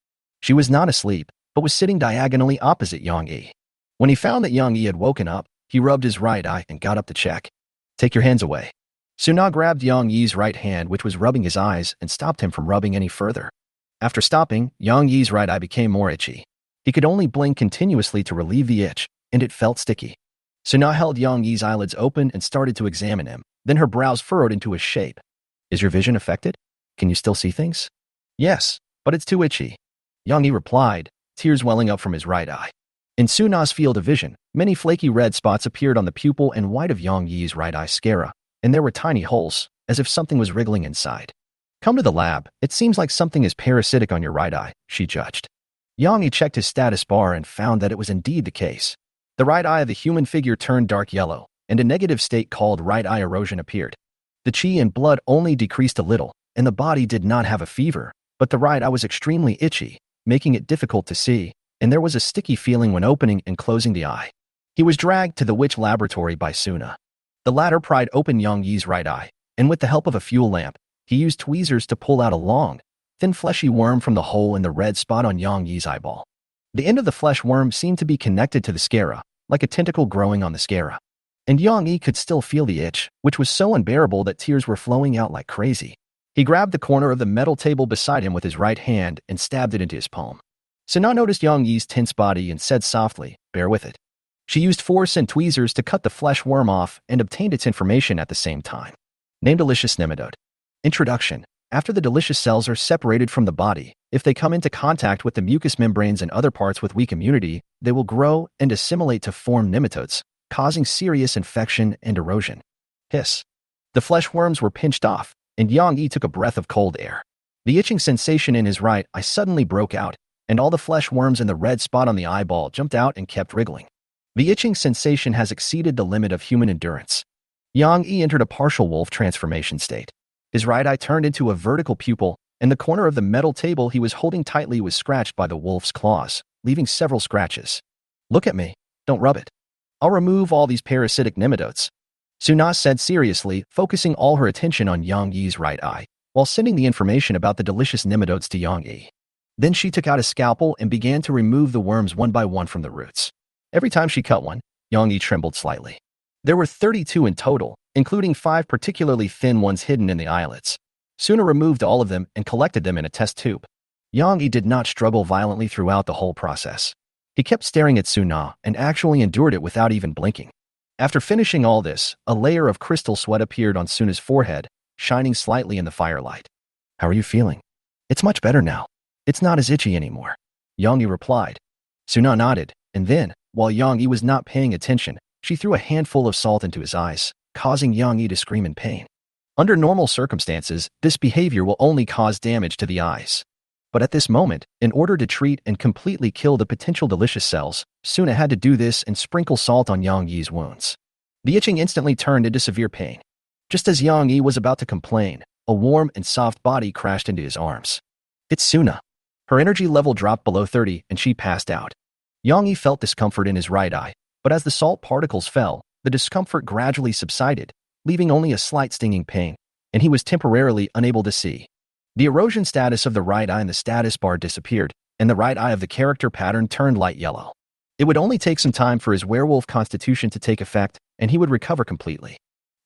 A: She was not asleep, but was sitting diagonally opposite Yang Yi. When he found that Yang Yi had woken up, he rubbed his right eye and got up to check. Take your hands away. Suna grabbed Yang Yi's right hand, which was rubbing his eyes, and stopped him from rubbing any further. After stopping, Yang Yi's right eye became more itchy. He could only blink continuously to relieve the itch, and it felt sticky. Suna held Yang Yi's eyelids open and started to examine him, then her brows furrowed into a shape. Is your vision affected? Can you still see things? Yes, but it's too itchy. Yang Yi replied, tears welling up from his right eye. In Suna's field of vision, many flaky red spots appeared on the pupil and white of Yang Yi's right eye sclera, and there were tiny holes, as if something was wriggling inside. Come to the lab, it seems like something is parasitic on your right eye, she judged. Yang Yi checked his status bar and found that it was indeed the case. The right eye of the human figure turned dark yellow, and a negative state called right eye erosion appeared. The qi and blood only decreased a little, and the body did not have a fever, but the right eye was extremely itchy, making it difficult to see, and there was a sticky feeling when opening and closing the eye. He was dragged to the witch laboratory by Suna. The latter pried open Yang Yi's right eye, and with the help of a fuel lamp, he used tweezers to pull out a long, thin fleshy worm from the hole in the red spot on Yang Yi's eyeball. The end of the flesh worm seemed to be connected to the sclera, like a tentacle growing on the sclera. And Yang Yi could still feel the itch, which was so unbearable that tears were flowing out like crazy. He grabbed the corner of the metal table beside him with his right hand and stabbed it into his palm. Suna noticed Yang Yi's tense body and said softly, "Bear with it." She used force and tweezers to cut the flesh worm off and obtained its information at the same time. Name delicious nematode. Introduction. After the delicious cells are separated from the body, if they come into contact with the mucous membranes and other parts with weak immunity, they will grow and assimilate to form nematodes, causing serious infection and erosion. Hiss. The flesh worms were pinched off, and Yang Yi took a breath of cold air. The itching sensation in his right eye suddenly broke out, and all the flesh worms in the red spot on the eyeball jumped out and kept wriggling. The itching sensation has exceeded the limit of human endurance. Yang Yi entered a partial wolf transformation state. His right eye turned into a vertical pupil, and the corner of the metal table he was holding tightly was scratched by the wolf's claws, leaving several scratches. Look at me. Don't rub it. I'll remove all these parasitic nematodes. Suna said seriously, focusing all her attention on Yang Yi's right eye, while sending the information about the delicious nematodes to Yang Yi. Then she took out a scalpel and began to remove the worms one by one from the roots. Every time she cut one, Yang Yi trembled slightly. There were 32 in total, including 5 particularly thin ones hidden in the eyelids. Suna removed all of them and collected them in a test tube. Yang Yi did not struggle violently throughout the whole process. He kept staring at Suna and actually endured it without even blinking. After finishing all this, a layer of crystal sweat appeared on Suna's forehead, shining slightly in the firelight. How are you feeling? It's much better now. It's not as itchy anymore. Yang Yi replied. Suna nodded, and then, while Yang Yi was not paying attention, she threw a handful of salt into his eyes, causing Yang Yi to scream in pain. Under normal circumstances, this behavior will only cause damage to the eyes. But at this moment, in order to treat and completely kill the potential delicious cells, Suna had to do this and sprinkle salt on Yang Yi's wounds. The itching instantly turned into severe pain. Just as Yang Yi was about to complain, a warm and soft body crashed into his arms. It's Suna. Her energy level dropped below 30 and she passed out. Yang Yi felt discomfort in his right eye, but as the salt particles fell, the discomfort gradually subsided, leaving only a slight stinging pain, and he was temporarily unable to see. The erosion status of the right eye in the status bar disappeared, and the right eye of the character pattern turned light yellow. It would only take some time for his werewolf constitution to take effect, and he would recover completely.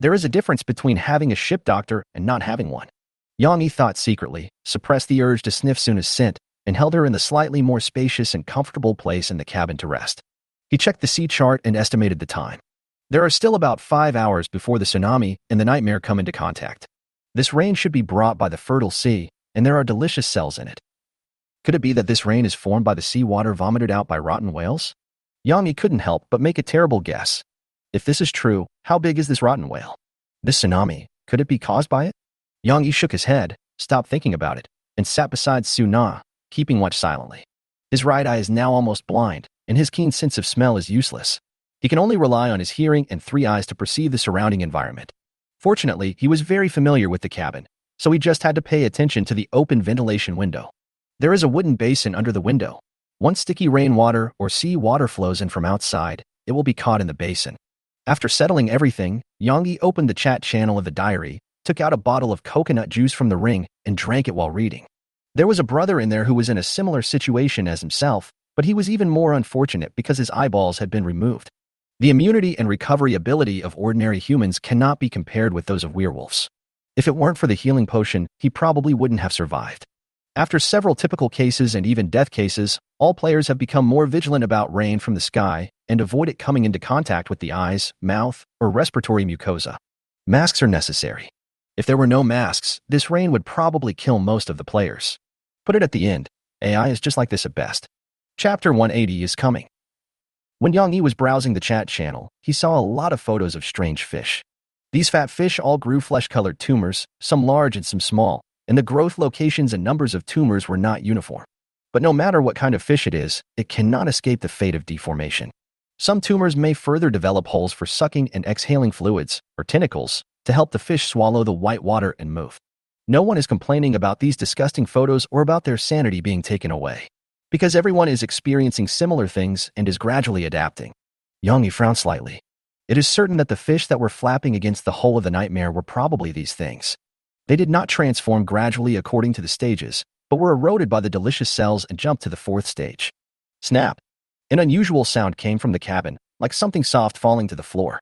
A: There is a difference between having a ship doctor and not having one. Yang Yi thought secretly, suppressed the urge to sniff Suna's scent, and held her in the slightly more spacious and comfortable place in the cabin to rest. He checked the sea chart and estimated the time. There are still about 5 hours before the tsunami and the nightmare come into contact. This rain should be brought by the fertile sea, and there are delicious cells in it. Could it be that this rain is formed by the seawater vomited out by rotten whales? Yang Yi couldn't help but make a terrible guess. If this is true, how big is this rotten whale? This tsunami, could it be caused by it? Yang Yi shook his head, stopped thinking about it, and sat beside Suna, keeping watch silently. His right eye is now almost blind, and his keen sense of smell is useless. He can only rely on his hearing and 3 eyes to perceive the surrounding environment. Fortunately, he was very familiar with the cabin, so he just had to pay attention to the open ventilation window. There is a wooden basin under the window. Once sticky rainwater or sea water flows in from outside, it will be caught in the basin. After settling everything, Yang Yi opened the chat channel of the diary, took out a bottle of coconut juice from the ring, and drank it while reading. There was a brother in there who was in a similar situation as himself, but he was even more unfortunate because his eyeballs had been removed. The immunity and recovery ability of ordinary humans cannot be compared with those of werewolves. If it weren't for the healing potion, he probably wouldn't have survived. After several typical cases and even death cases, all players have become more vigilant about rain from the sky and avoid it coming into contact with the eyes, mouth, or respiratory mucosa. Masks are necessary. If there were no masks, this rain would probably kill most of the players. Put it at the end. AI is just like this at best. Chapter 180 is coming. When Yang Yi was browsing the chat channel, he saw a lot of photos of strange fish. These fat fish all grew flesh-colored tumors, some large and some small, and the growth locations and numbers of tumors were not uniform. But no matter what kind of fish it is, it cannot escape the fate of deformation. Some tumors may further develop holes for sucking and exhaling fluids, or tentacles, to help the fish swallow the white water and move. No one is complaining about these disgusting photos or about their sanity being taken away, because everyone is experiencing similar things and is gradually adapting. Yang Yi frowned slightly. It is certain that the fish that were flapping against the hull of the nightmare were probably these things. They did not transform gradually according to the stages, but were eroded by the delicious cells and jumped to the 4th stage. Snap! An unusual sound came from the cabin, like something soft falling to the floor.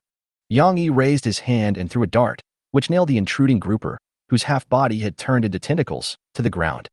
A: Yang Yi raised his hand and threw a dart, which nailed the intruding grouper, whose half-body had turned into tentacles, to the ground.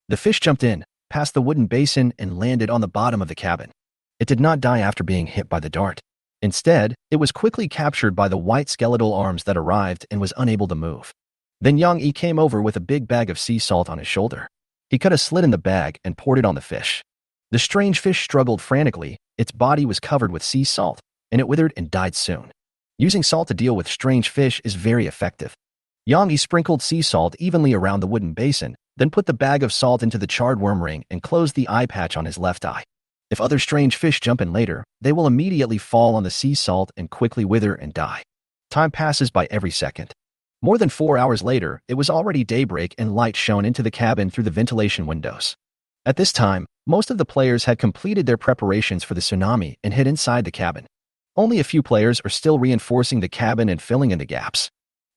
A: The fish jumped in, past the wooden basin, and landed on the bottom of the cabin. It did not die after being hit by the dart. Instead, it was quickly captured by the white skeletal arms that arrived and was unable to move. Then Yang Yi came over with a big bag of sea salt on his shoulder. He cut a slit in the bag and poured it on the fish. The strange fish struggled frantically, its body was covered with sea salt, and it withered and died soon. Using salt to deal with strange fish is very effective. Yang Yi sprinkled sea salt evenly around the wooden basin, then put the bag of salt into the charred worm ring and closed the eye patch on his left eye. If other strange fish jump in later, they will immediately fall on the sea salt and quickly wither and die. Time passes by every second. More than 4 hours later, it was already daybreak and light shone into the cabin through the ventilation windows. At this time, most of the players had completed their preparations for the tsunami and hid inside the cabin. Only a few players are still reinforcing the cabin and filling in the gaps.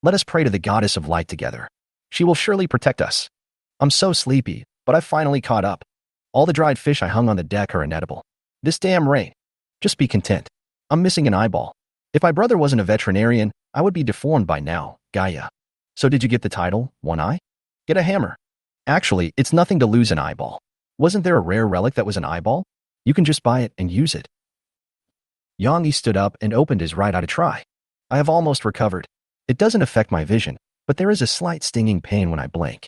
A: Let us pray to the goddess of light together. She will surely protect us. I'm so sleepy, but I finally caught up. All the dried fish I hung on the deck are inedible. This damn rain. Just be content. I'm missing an eyeball. If my brother wasn't a veterinarian, I would be deformed by now, Gaia. So did you get the title, One Eye? Get a hammer. Actually, it's nothing to lose an eyeball. Wasn't there a rare relic that was an eyeball? You can just buy it and use it. Yang Yi stood up and opened his right eye to try. I have almost recovered. It doesn't affect my vision, but there is a slight stinging pain when I blink.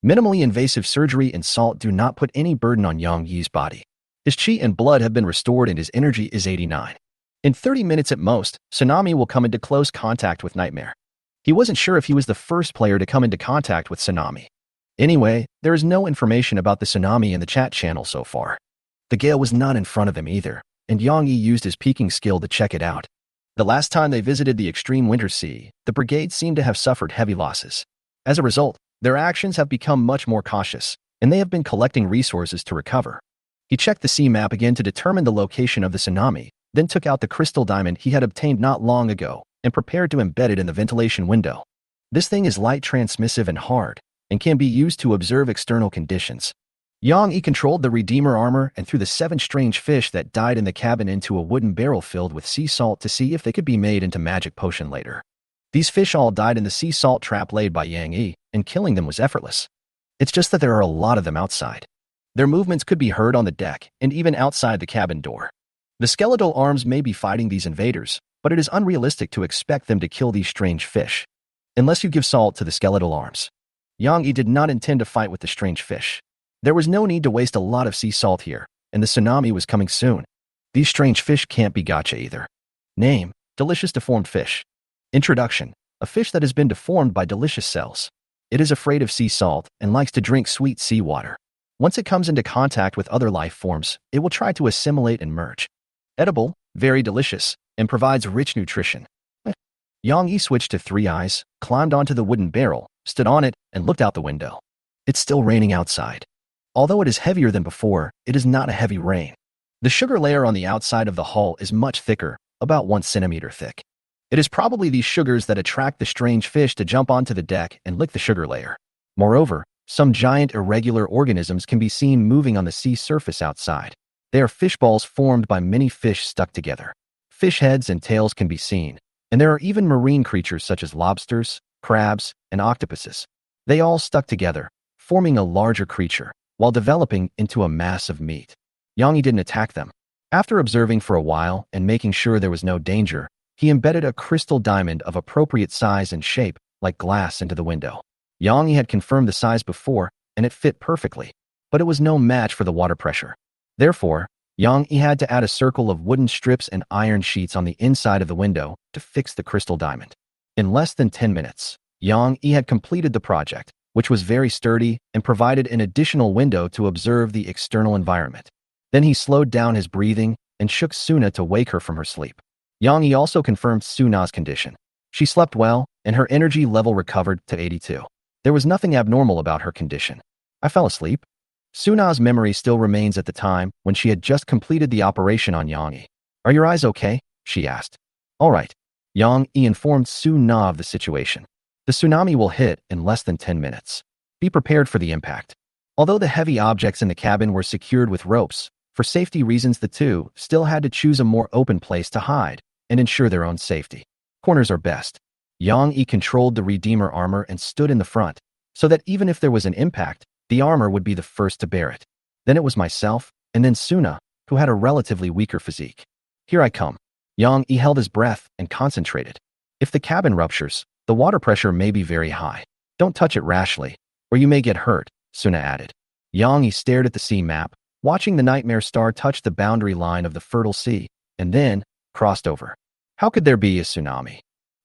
A: Minimally invasive surgery and salt do not put any burden on Yang Yi's body. His qi and blood have been restored and his energy is 89. In 30 minutes at most, Tsunami will come into close contact with Nightmare. He wasn't sure if he was the first player to come into contact with Tsunami. Anyway, there is no information about the Tsunami in the chat channel so far. The gale was not in front of him either, and Yang Yi used his peeking skill to check it out. The last time they visited the extreme winter sea, the brigade seemed to have suffered heavy losses. As a result, their actions have become much more cautious, and they have been collecting resources to recover. He checked the sea map again to determine the location of the Tsunami, then took out the crystal diamond he had obtained not long ago and prepared to embed it in the ventilation window. This thing is light transmissive and hard, and can be used to observe external conditions. Yang Yi controlled the Redeemer armor and threw the 7 strange fish that died in the cabin into a wooden barrel filled with sea salt to see if they could be made into magic potion later. These fish all died in the sea salt trap laid by Yang Yi, and killing them was effortless. It's just that there are a lot of them outside. Their movements could be heard on the deck and even outside the cabin door. The skeletal arms may be fighting these invaders, but it is unrealistic to expect them to kill these strange fish, unless you give salt to the skeletal arms. Yang Yi did not intend to fight with the strange fish. There was no need to waste a lot of sea salt here, and the Tsunami was coming soon. These strange fish can't be gacha either. Name: Delicious Deformed Fish. Introduction: a fish that has been deformed by delicious cells. It is afraid of sea salt and likes to drink sweet seawater. Once it comes into contact with other life forms, it will try to assimilate and merge. Edible, very delicious, and provides rich nutrition. Yang Yi switched to 3 eyes, climbed onto the wooden barrel, stood on it, and looked out the window. It's still raining outside. Although it is heavier than before, it is not a heavy rain. The sugar layer on the outside of the hull is much thicker, about 1 centimeter thick. It is probably these sugars that attract the strange fish to jump onto the deck and lick the sugar layer. Moreover, some giant irregular organisms can be seen moving on the sea surface outside. They are fish balls formed by many fish stuck together. Fish heads and tails can be seen, and there are even marine creatures such as lobsters, crabs, and octopuses. They all stuck together, forming a larger creature, while developing into a mass of meat. Yang Yi didn't attack them. After observing for a while and making sure there was no danger, he embedded a crystal diamond of appropriate size and shape, like glass, into the window. Yang Yi had confirmed the size before, and it fit perfectly, but it was no match for the water pressure. Therefore, Yang Yi had to add a circle of wooden strips and iron sheets on the inside of the window to fix the crystal diamond. In less than 10 minutes, Yang Yi had completed the project, which was very sturdy and provided an additional window to observe the external environment. Then he slowed down his breathing and shook Suna to wake her from her sleep. Yang Yi also confirmed Suna's condition. She slept well, and her energy level recovered to 82. There was nothing abnormal about her condition. I fell asleep. Suna's memory still remains at the time when she had just completed the operation on Yang Yi. Are your eyes okay? She asked. All right. Yang Yi informed Suna of the situation. The Tsunami will hit in less than 10 minutes. Be prepared for the impact. Although the heavy objects in the cabin were secured with ropes, for safety reasons the two still had to choose a more open place to hide and ensure their own safety. Corners are best. Yang Yi controlled the Redeemer armor and stood in the front, so that even if there was an impact, the armor would be the first to bear it. Then it was myself, and then Suna, who had a relatively weaker physique. Here I come. Yang Yi held his breath and concentrated. If the cabin ruptures, the water pressure may be very high. Don't touch it rashly, or you may get hurt, Suna added. Yang Yi stared at the sea map, watching the nightmare star touch the boundary line of the fertile sea, and then crossed over. How could there be a tsunami?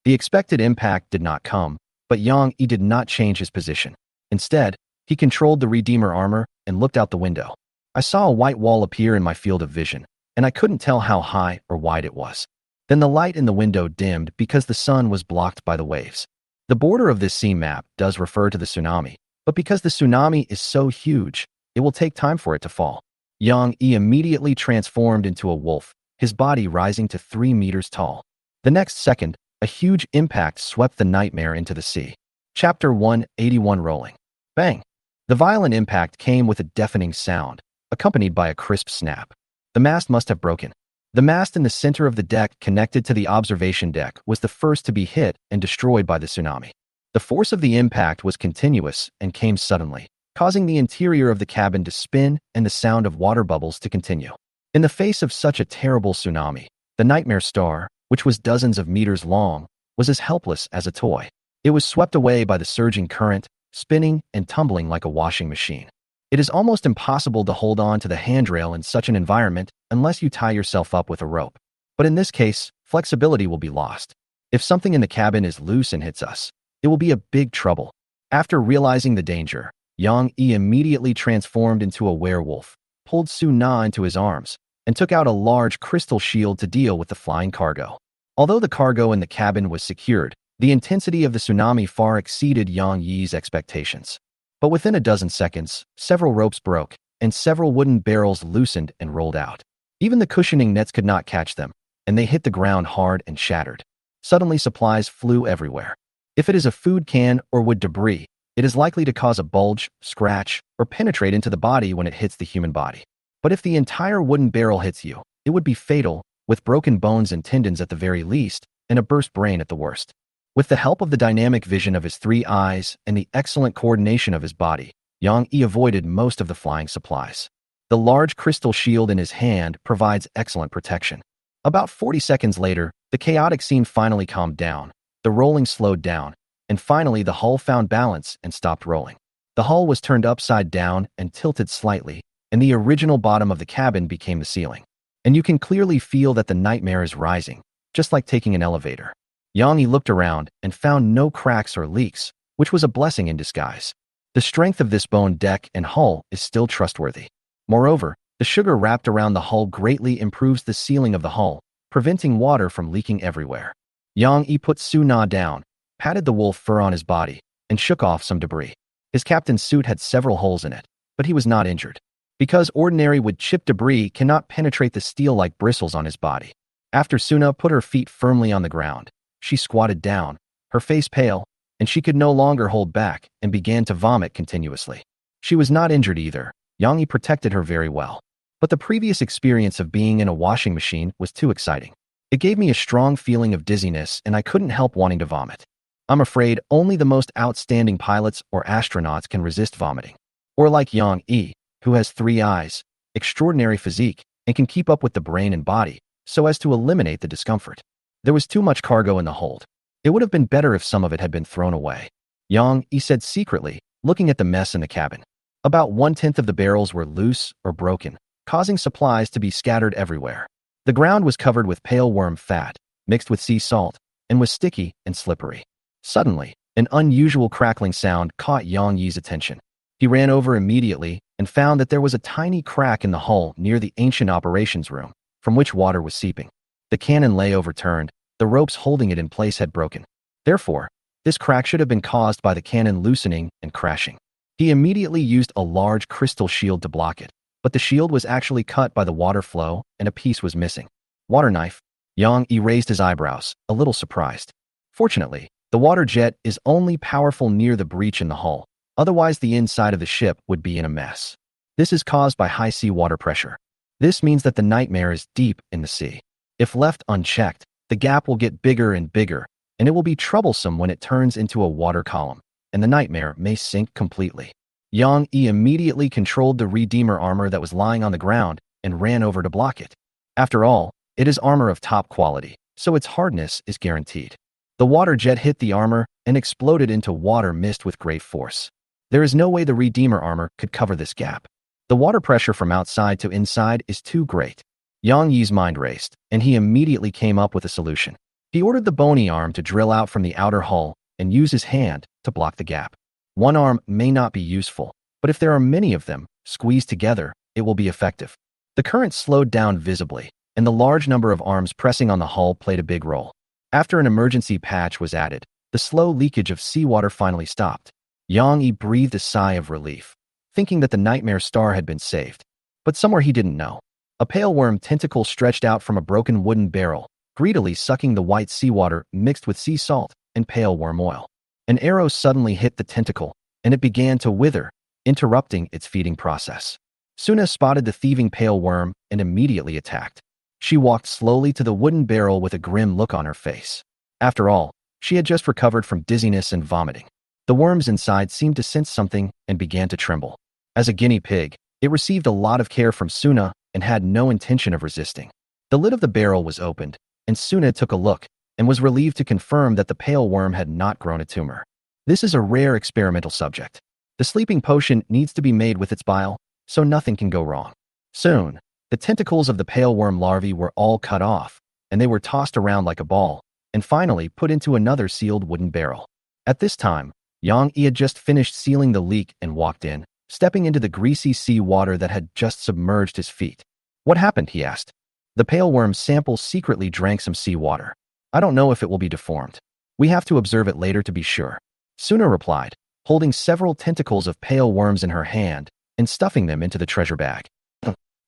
A: The expected impact did not come, but Yang Yi did not change his position. Instead, he controlled the Redeemer armor and looked out the window. I saw a white wall appear in my field of vision, and I couldn't tell how high or wide it was. Then the light in the window dimmed because the sun was blocked by the waves. The border of this sea map does refer to the tsunami, but because the tsunami is so huge, it will take time for it to fall. Yang Yi immediately transformed into a wolf, his body rising to 3 meters tall. The next second, a huge impact swept the nightmare into the sea. Chapter 181 Rolling. Bang! The violent impact came with a deafening sound, accompanied by a crisp snap. The mast must have broken. The mast in the center of the deck connected to the observation deck was the first to be hit and destroyed by the tsunami. The force of the impact was continuous and came suddenly, causing the interior of the cabin to spin and the sound of water bubbles to continue. In the face of such a terrible tsunami, the nightmare star, which was dozens of meters long, was as helpless as a toy. It was swept away by the surging current, spinning and tumbling like a washing machine. It is almost impossible to hold on to the handrail in such an environment unless you tie yourself up with a rope. But in this case, flexibility will be lost. If something in the cabin is loose and hits us, it will be a big trouble. After realizing the danger, Yang Yi immediately transformed into a werewolf, pulled Su Na into his arms, and took out a large crystal shield to deal with the flying cargo. Although the cargo in the cabin was secured, the intensity of the tsunami far exceeded Yang Yi's expectations. But within a dozen seconds, several ropes broke, and several wooden barrels loosened and rolled out. Even the cushioning nets could not catch them, and they hit the ground hard and shattered. Suddenly, supplies flew everywhere. If it is a food can or wood debris, it is likely to cause a bulge, scratch, or penetrate into the body when it hits the human body. But if the entire wooden barrel hits you, it would be fatal, with broken bones and tendons at the very least, and a burst brain at the worst. With the help of the dynamic vision of his 3 eyes and the excellent coordination of his body, Yang Yi avoided most of the flying supplies. The large crystal shield in his hand provides excellent protection. About 40 seconds later, the chaotic scene finally calmed down, the rolling slowed down, and finally the hull found balance and stopped rolling. The hull was turned upside down and tilted slightly, and the original bottom of the cabin became the ceiling. And you can clearly feel that the nightmare is rising, just like taking an elevator. Yang Yi looked around and found no cracks or leaks, which was a blessing in disguise. The strength of this bone deck and hull is still trustworthy. Moreover, the sugar wrapped around the hull greatly improves the sealing of the hull, preventing water from leaking everywhere. Yang Yi put Su Na down, patted the wolf fur on his body, and shook off some debris. His captain's suit had several holes in it, but he was not injured. Because ordinary wood-chip debris cannot penetrate the steel-like bristles on his body. After Suna put her feet firmly on the ground, she squatted down, her face pale, and she could no longer hold back and began to vomit continuously. She was not injured either. Yang Yi protected her very well. But the previous experience of being in a washing machine was too exciting. It gave me a strong feeling of dizziness and I couldn't help wanting to vomit. I'm afraid only the most outstanding pilots or astronauts can resist vomiting. Or like Yang Yi, who has 3 eyes, extraordinary physique, and can keep up with the brain and body, so as to eliminate the discomfort. There was too much cargo in the hold. It would have been better if some of it had been thrown away. Yang Yi said secretly, looking at the mess in the cabin. About 1/10 of the barrels were loose or broken, causing supplies to be scattered everywhere. The ground was covered with pale worm fat, mixed with sea salt, and was sticky and slippery. Suddenly, an unusual crackling sound caught Yang Yi's attention. He ran over immediately and found that there was a tiny crack in the hull near the ancient operations room, from which water was seeping. The cannon lay overturned, the ropes holding it in place had broken. Therefore, this crack should have been caused by the cannon loosening and crashing. He immediately used a large crystal shield to block it, but the shield was actually cut by the water flow and a piece was missing. Water knife. Yang Yi raised his eyebrows, a little surprised. Fortunately, the water jet is only powerful near the breach in the hull, otherwise the inside of the ship would be in a mess. This is caused by high sea water pressure. This means that the nightmare is deep in the sea. If left unchecked, the gap will get bigger and bigger, and it will be troublesome when it turns into a water column, and the nightmare may sink completely. Yang Yi immediately controlled the Redeemer armor that was lying on the ground and ran over to block it. After all, it is armor of top quality, so its hardness is guaranteed. The water jet hit the armor and exploded into water mist with great force. There is no way the Redeemer armor could cover this gap. The water pressure from outside to inside is too great. Yang Yi's mind raced, and he immediately came up with a solution. He ordered the bony arm to drill out from the outer hull and use his hand to block the gap. One arm may not be useful, but if there are many of them, squeezed together, it will be effective. The current slowed down visibly, and the large number of arms pressing on the hull played a big role. After an emergency patch was added, the slow leakage of seawater finally stopped. Yang Yi breathed a sigh of relief, thinking that the nightmare star had been saved. But somewhere he didn't know, a pale worm tentacle stretched out from a broken wooden barrel, greedily sucking the white seawater mixed with sea salt and pale worm oil. An arrow suddenly hit the tentacle, and it began to wither, interrupting its feeding process. Suna spotted the thieving pale worm and immediately attacked. She walked slowly to the wooden barrel with a grim look on her face. After all, she had just recovered from dizziness and vomiting. The worms inside seemed to sense something and began to tremble. As a guinea pig, it received a lot of care from Suna, and had no intention of resisting. The lid of the barrel was opened, and Suna took a look and was relieved to confirm that the pale worm had not grown a tumor. This is a rare experimental subject. The sleeping potion needs to be made with its bile, so nothing can go wrong. Soon, the tentacles of the pale worm larvae were all cut off, and they were tossed around like a ball, and finally put into another sealed wooden barrel. At this time, Yang Yi had just finished sealing the leak and walked in, stepping into the greasy sea water that had just submerged his feet. "What happened?" he asked. The pale worm sample secretly drank some sea water. "I don't know if it will be deformed. We have to observe it later to be sure." Suna replied, holding several tentacles of pale worms in her hand and stuffing them into the treasure bag.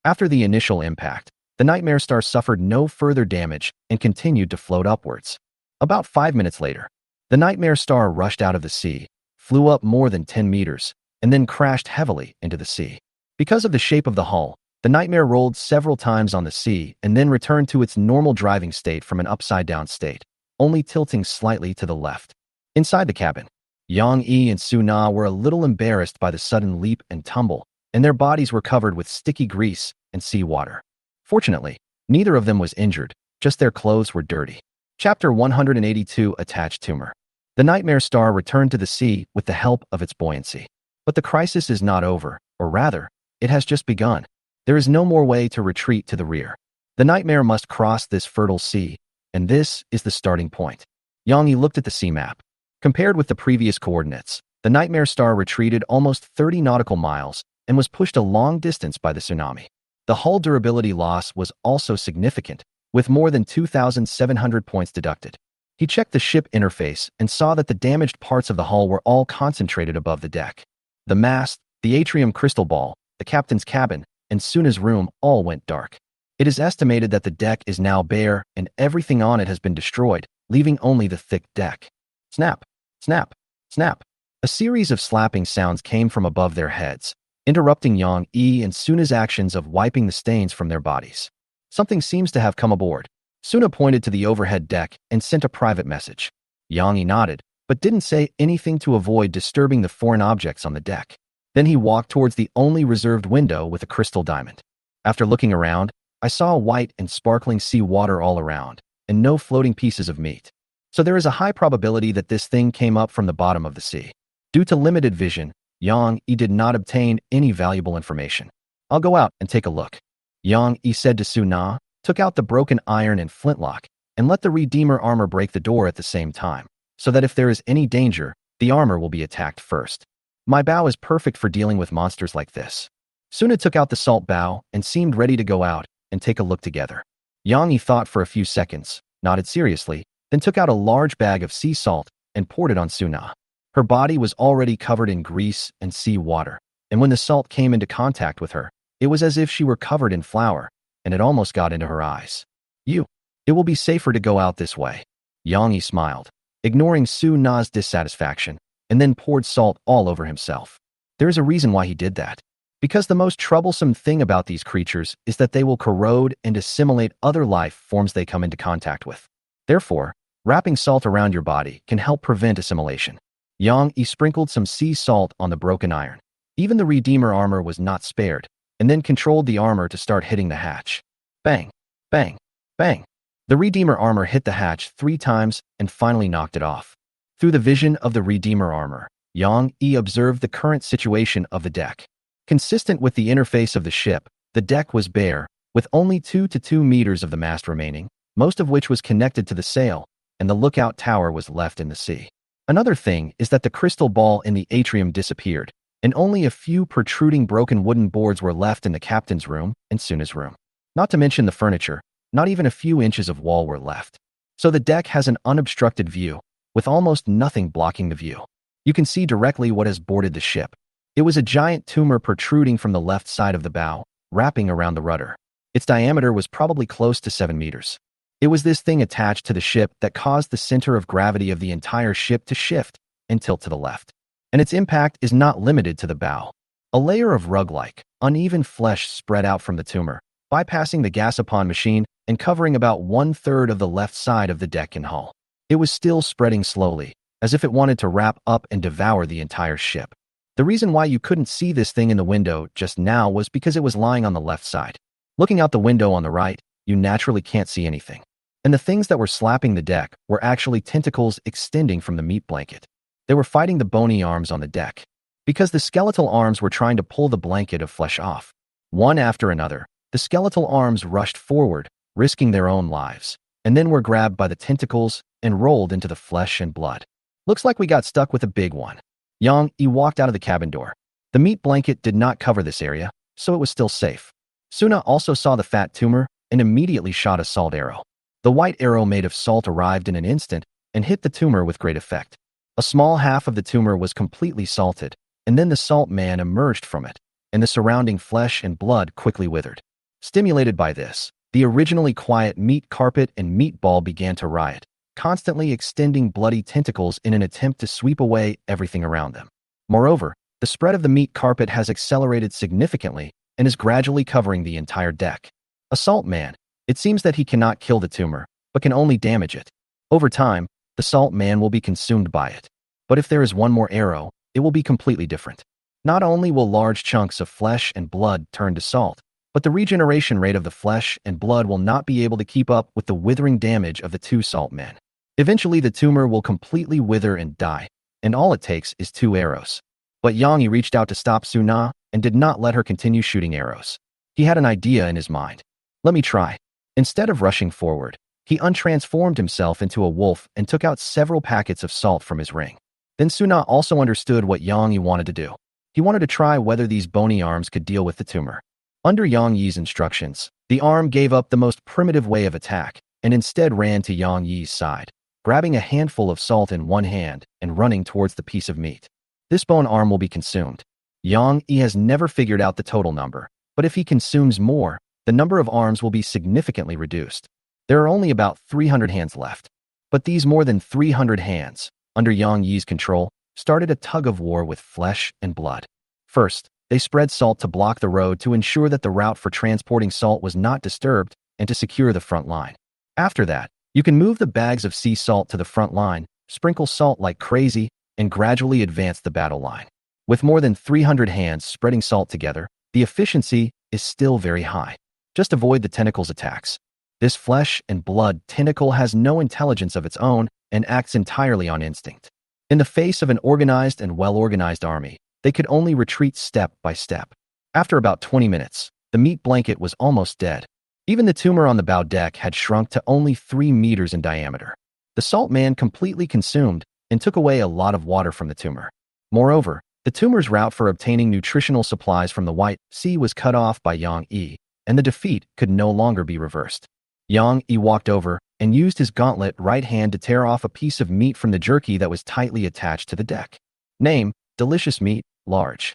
A: After the initial impact, the Nightmare Star suffered no further damage and continued to float upwards. About 5 minutes later, the Nightmare Star rushed out of the sea, flew up more than 10 meters, and then crashed heavily into the sea. Because of the shape of the hull, the Nightmare rolled several times on the sea and then returned to its normal driving state from an upside-down state, only tilting slightly to the left. Inside the cabin, Yang Yi and Su Na were a little embarrassed by the sudden leap and tumble, and their bodies were covered with sticky grease and seawater. Fortunately, neither of them was injured, just their clothes were dirty. Chapter 182: Attached Tumor. The Nightmare Star returned to the sea with the help of its buoyancy. But the crisis is not over, or rather, it has just begun. There is no more way to retreat to the rear. The Nightmare must cross this fertile sea, and this is the starting point. Yang Yi looked at the sea map. Compared with the previous coordinates, the Nightmare Star retreated almost 30 nautical miles and was pushed a long distance by the tsunami. The hull durability loss was also significant, with more than 2,700 points deducted. He checked the ship interface and saw that the damaged parts of the hull were all concentrated above the deck. The mast, the atrium crystal ball, the captain's cabin, and Suna's room all went dark. It is estimated that the deck is now bare and everything on it has been destroyed, leaving only the thick deck. Snap, snap, snap. A series of slapping sounds came from above their heads, interrupting Yang Yi and Suna's actions of wiping the stains from their bodies. Something seems to have come aboard. Suna pointed to the overhead deck and sent a private message. Yang Yi nodded, but didn't say anything to avoid disturbing the foreign objects on the deck. Then he walked towards the only reserved window with a crystal diamond. After looking around, I saw white and sparkling sea water all around, and no floating pieces of meat. So there is a high probability that this thing came up from the bottom of the sea. Due to limited vision, Yang Yi did not obtain any valuable information. "I'll go out and take a look." Yang Yi said to Su Na, took out the broken iron and flintlock, and let the Redeemer armor break the door at the same time, so that if there is any danger, the armor will be attacked first. "My bow is perfect for dealing with monsters like this." Suna took out the salt bow and seemed ready to go out and take a look together. Yang Yi thought for a few seconds, nodded seriously, then took out a large bag of sea salt and poured it on Su Na. Her body was already covered in grease and sea water, and when the salt came into contact with her, it was as if she were covered in flour, and it almost got into her eyes. It will be safer to go out this way." Yang Yi smiled, ignoring Su Na's dissatisfaction, and then poured salt all over himself. There is a reason why he did that. Because the most troublesome thing about these creatures is that they will corrode and assimilate other life forms they come into contact with. Therefore, wrapping salt around your body can help prevent assimilation. Yang Yi sprinkled some sea salt on the broken iron. Even the Redeemer armor was not spared, and then controlled the armor to start hitting the hatch. Bang, bang, bang. The Redeemer armor hit the hatch 3 times and finally knocked it off. Through the vision of the Redeemer armor, Yang Yi observed the current situation of the deck. Consistent with the interface of the ship, the deck was bare, with only 2 to 2 meters of the mast remaining, most of which was connected to the sail, and the lookout tower was left in the sea. Another thing is that the crystal ball in the atrium disappeared, and only a few protruding broken wooden boards were left in the captain's room and Suna's room. Not to mention the furniture, not even a few inches of wall were left. So the deck has an unobstructed view, with almost nothing blocking the view. You can see directly what has boarded the ship. It was a giant tumor protruding from the left side of the bow, wrapping around the rudder. Its diameter was probably close to 7 meters. It was this thing attached to the ship that caused the center of gravity of the entire ship to shift and tilt to the left. And its impact is not limited to the bow. A layer of rug-like, uneven flesh spread out from the tumor, bypassing the gasopon machine and covering about 1/3 of the left side of the deck and hull. It was still spreading slowly, as if it wanted to wrap up and devour the entire ship. The reason why you couldn't see this thing in the window just now was because it was lying on the left side. Looking out the window on the right, you naturally can't see anything. And the things that were slapping the deck were actually tentacles extending from the meat blanket. They were fighting the bony arms on the deck, because the skeletal arms were trying to pull the blanket of flesh off. One after another, the skeletal arms rushed forward, risking their own lives, and then were grabbed by the tentacles and rolled into the flesh and blood. Looks like we got stuck with a big one. Yang Yi walked out of the cabin door. The meat blanket did not cover this area, so it was still safe. Suna also saw the fat tumor and immediately shot a salt arrow. The white arrow made of salt arrived in an instant and hit the tumor with great effect. A small half of the tumor was completely salted, and then the salt man emerged from it, and the surrounding flesh and blood quickly withered. Stimulated by this, the originally quiet meat carpet and meatball began to riot, constantly extending bloody tentacles in an attempt to sweep away everything around them. Moreover, the spread of the meat carpet has accelerated significantly and is gradually covering the entire deck. A salt man. It seems that he cannot kill the tumor, but can only damage it. Over time, the salt man will be consumed by it. But if there is one more arrow, it will be completely different. Not only will large chunks of flesh and blood turn to salt, but the regeneration rate of the flesh and blood will not be able to keep up with the withering damage of the two salt men. Eventually, the tumor will completely wither and die, and all it takes is 2 arrows. But Yang Yi reached out to stop Suna and did not let her continue shooting arrows. He had an idea in his mind. Let me try. Instead of rushing forward, he untransformed himself into a wolf and took out several packets of salt from his ring. Then Suna also understood what Yang Yi wanted to do. He wanted to try whether these bony arms could deal with the tumor. Under Yang Yi's instructions, the arm gave up the most primitive way of attack and instead ran to Yang Yi's side, grabbing a handful of salt in one hand and running towards the piece of meat. This bone arm will be consumed. Yang Yi has never figured out the total number, but if he consumes more, the number of arms will be significantly reduced. There are only about 300 hands left. But these more than 300 hands, under Yang Yi's control, started a tug-of-war with flesh and blood. First, they spread salt to block the road to ensure that the route for transporting salt was not disturbed and to secure the front line. After that, you can move the bags of sea salt to the front line, sprinkle salt like crazy, and gradually advance the battle line. With more than 300 hands spreading salt together, the efficiency is still very high. Just avoid the tentacles' attacks. This flesh and blood tentacle has no intelligence of its own and acts entirely on instinct. In the face of an organized and well-organized army, they could only retreat step by step. After about 20 minutes, the meat blanket was almost dead. Even the tumor on the bow deck had shrunk to only 3 meters in diameter. The salt man completely consumed and took away a lot of water from the tumor. Moreover, the tumor's route for obtaining nutritional supplies from the White Sea was cut off by Yang Yi, and the defeat could no longer be reversed. Yang Yi walked over and used his gauntlet right hand to tear off a piece of meat from the jerky that was tightly attached to the deck. Name: delicious meat, large.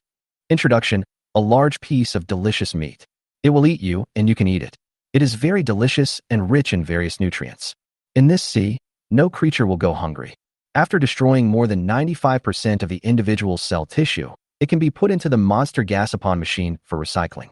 A: Introduction: a large piece of delicious meat. It will eat you, and you can eat it. It is very delicious and rich in various nutrients. In this sea, no creature will go hungry. After destroying more than 95% of the individual cell tissue, it can be put into the monster gasopon machine for recycling.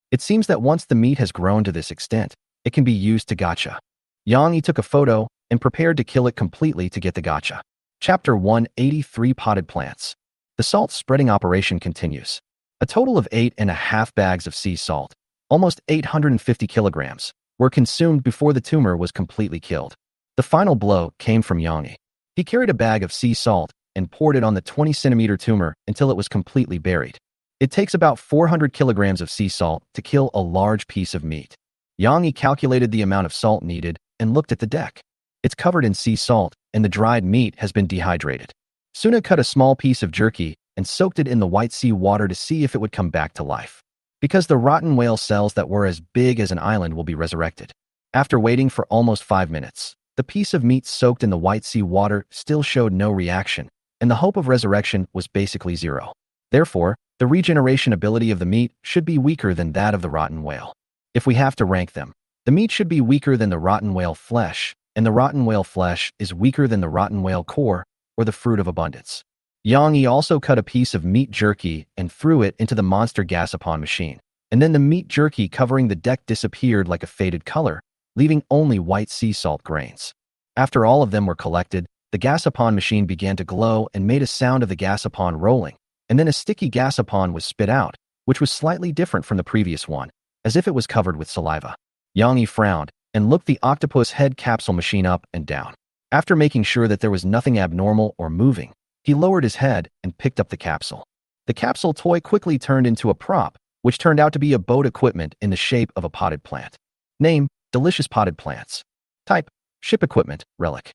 A: It seems that once the meat has grown to this extent, it can be used to gacha. Yang Yi took a photo and prepared to kill it completely to get the gacha. Chapter 183: Potted Plants. The salt spreading operation continues. A total of 8.5 bags of sea salt, almost 850 kilograms, were consumed before the tumor was completely killed. The final blow came from Yang Yi. He carried a bag of sea salt and poured it on the 20-centimeter tumor until it was completely buried. It takes about 400 kilograms of sea salt to kill a large piece of meat. Yang Yi calculated the amount of salt needed and looked at the deck. It's covered in sea salt, and the dried meat has been dehydrated. Suna cut a small piece of jerky and soaked it in the White Sea water to see if it would come back to life. Because the rotten whale cells that were as big as an island will be resurrected. After waiting for almost 5 minutes, the piece of meat soaked in the White Sea water still showed no reaction, and the hope of resurrection was basically zero. Therefore, the regeneration ability of the meat should be weaker than that of the rotten whale. If we have to rank them, the meat should be weaker than the rotten whale flesh, and the rotten whale flesh is weaker than the rotten whale core, or the fruit of abundance. Yang Yi also cut a piece of meat jerky and threw it into the monster gasopon machine, and then the meat jerky covering the deck disappeared like a faded color, leaving only white sea salt grains. After all of them were collected, the gasopon machine began to glow and made a sound of the gasopon rolling, and then a sticky gasopon was spit out, which was slightly different from the previous one, as if it was covered with saliva. Yang Yi frowned and looked the octopus head capsule machine up and down. After making sure that there was nothing abnormal or moving, he lowered his head and picked up the capsule. The capsule toy quickly turned into a prop, which turned out to be a boat equipment in the shape of a potted plant. Name: Delicious Potted Plants. Type: Ship Equipment, Relic.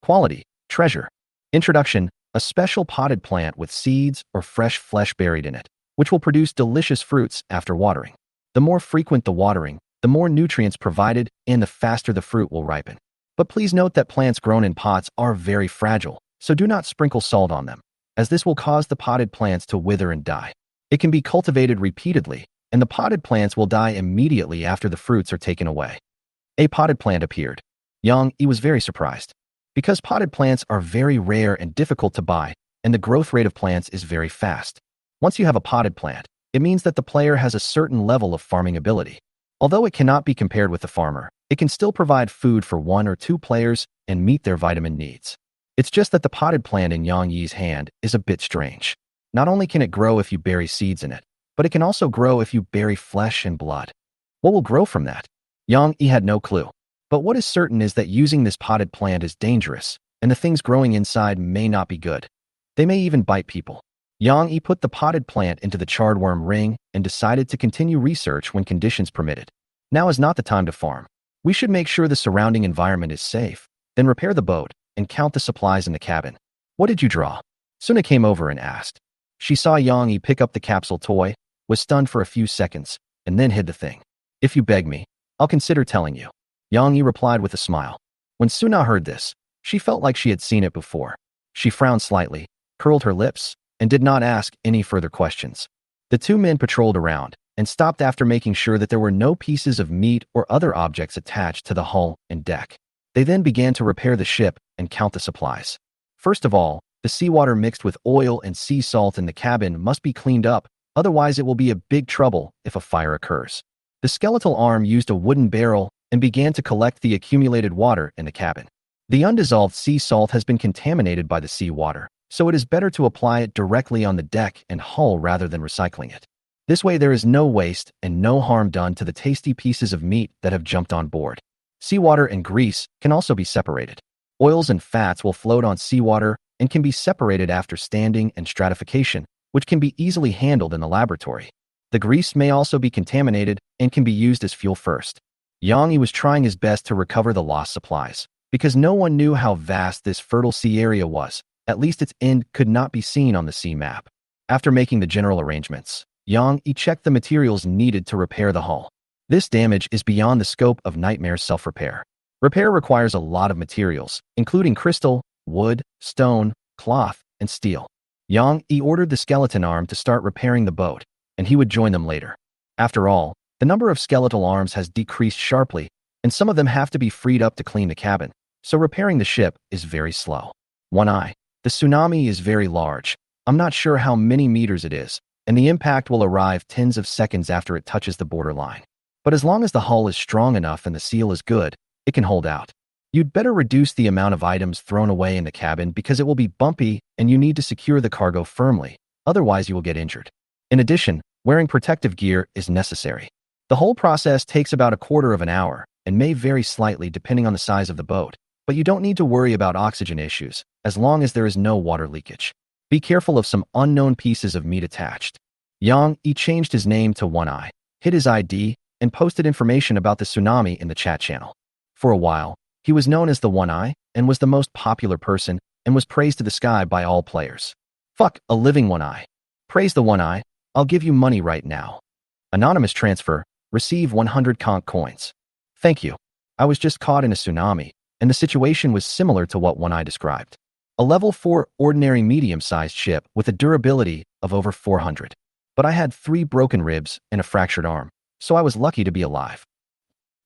A: Quality: Treasure. Introduction: a special potted plant with seeds or fresh flesh buried in it, which will produce delicious fruits after watering. The more frequent the watering, the more nutrients provided and the faster the fruit will ripen. But please note that plants grown in pots are very fragile, so do not sprinkle salt on them, as this will cause the potted plants to wither and die. It can be cultivated repeatedly, and the potted plants will die immediately after the fruits are taken away. A potted plant appeared. Yang Yi was very surprised. Because potted plants are very rare and difficult to buy, and the growth rate of plants is very fast. Once you have a potted plant, it means that the player has a certain level of farming ability. Although it cannot be compared with the farmer, it can still provide food for 1 or 2 players and meet their vitamin needs. It's just that the potted plant in Yang Yi's hand is a bit strange. Not only can it grow if you bury seeds in it, but it can also grow if you bury flesh and blood. What will grow from that? Yang Yi had no clue. But what is certain is that using this potted plant is dangerous, and the things growing inside may not be good. They may even bite people. Yang Yi put the potted plant into the charred worm ring and decided to continue research when conditions permitted. Now is not the time to farm. We should make sure the surrounding environment is safe, then repair the boat and count the supplies in the cabin. What did you draw? Suna came over and asked. She saw Yang Yi pick up the capsule toy, was stunned for a few seconds, and then hid the thing. If you beg me, I'll consider telling you. Yang Yi replied with a smile. When Suna heard this, she felt like she had seen it before. She frowned slightly, curled her lips, and did not ask any further questions. The 2 men patrolled around and stopped after making sure that there were no pieces of meat or other objects attached to the hull and deck. They then began to repair the ship and count the supplies. First of all, the seawater mixed with oil and sea salt in the cabin must be cleaned up, otherwise it will be a big trouble if a fire occurs. The skeletal arm used a wooden barrel and began to collect the accumulated water in the cabin. The undissolved sea salt has been contaminated by the seawater, so it is better to apply it directly on the deck and hull rather than recycling it. This way there is no waste and no harm done to the tasty pieces of meat that have jumped on board. Seawater and grease can also be separated. Oils and fats will float on seawater and can be separated after standing and stratification, which can be easily handled in the laboratory. The grease may also be contaminated and can be used as fuel first. Yang Yi was trying his best to recover the lost supplies, because no one knew how vast this fertile sea area was. At least its end could not be seen on the sea map. After making the general arrangements, Yang Yi checked the materials needed to repair the hull. This damage is beyond the scope of Nightmare's self-repair. Repair requires a lot of materials, including crystal, wood, stone, cloth, and steel. Yang Yi ordered the skeleton arm to start repairing the boat, and he would join them later. After all, the number of skeletal arms has decreased sharply, and some of them have to be freed up to clean the cabin, so repairing the ship is very slow. One Eye. The tsunami is very large. I'm not sure how many meters it is, and the impact will arrive tens of seconds after it touches the borderline. But as long as the hull is strong enough and the seal is good, it can hold out. You'd better reduce the amount of items thrown away in the cabin because it will be bumpy and you need to secure the cargo firmly, otherwise you will get injured. In addition, wearing protective gear is necessary. The whole process takes about a quarter of an hour and may vary slightly depending on the size of the boat, but you don't need to worry about oxygen issues as long as there is no water leakage. Be careful of some unknown pieces of meat attached. Yang Yi changed his name to One Eye, hid his ID, and posted information about the tsunami in the chat channel. For a while, he was known as the One Eye and was the most popular person and was praised to the sky by all players. Fuck a living One Eye. Praise the One Eye. I'll give you money right now. Anonymous transfer. Receive 100 conch coins. Thank you. I was just caught in a tsunami, and the situation was similar to what One Eye described. A level 4 ordinary medium-sized ship with a durability of over 400. But I had 3 broken ribs and a fractured arm, so I was lucky to be alive.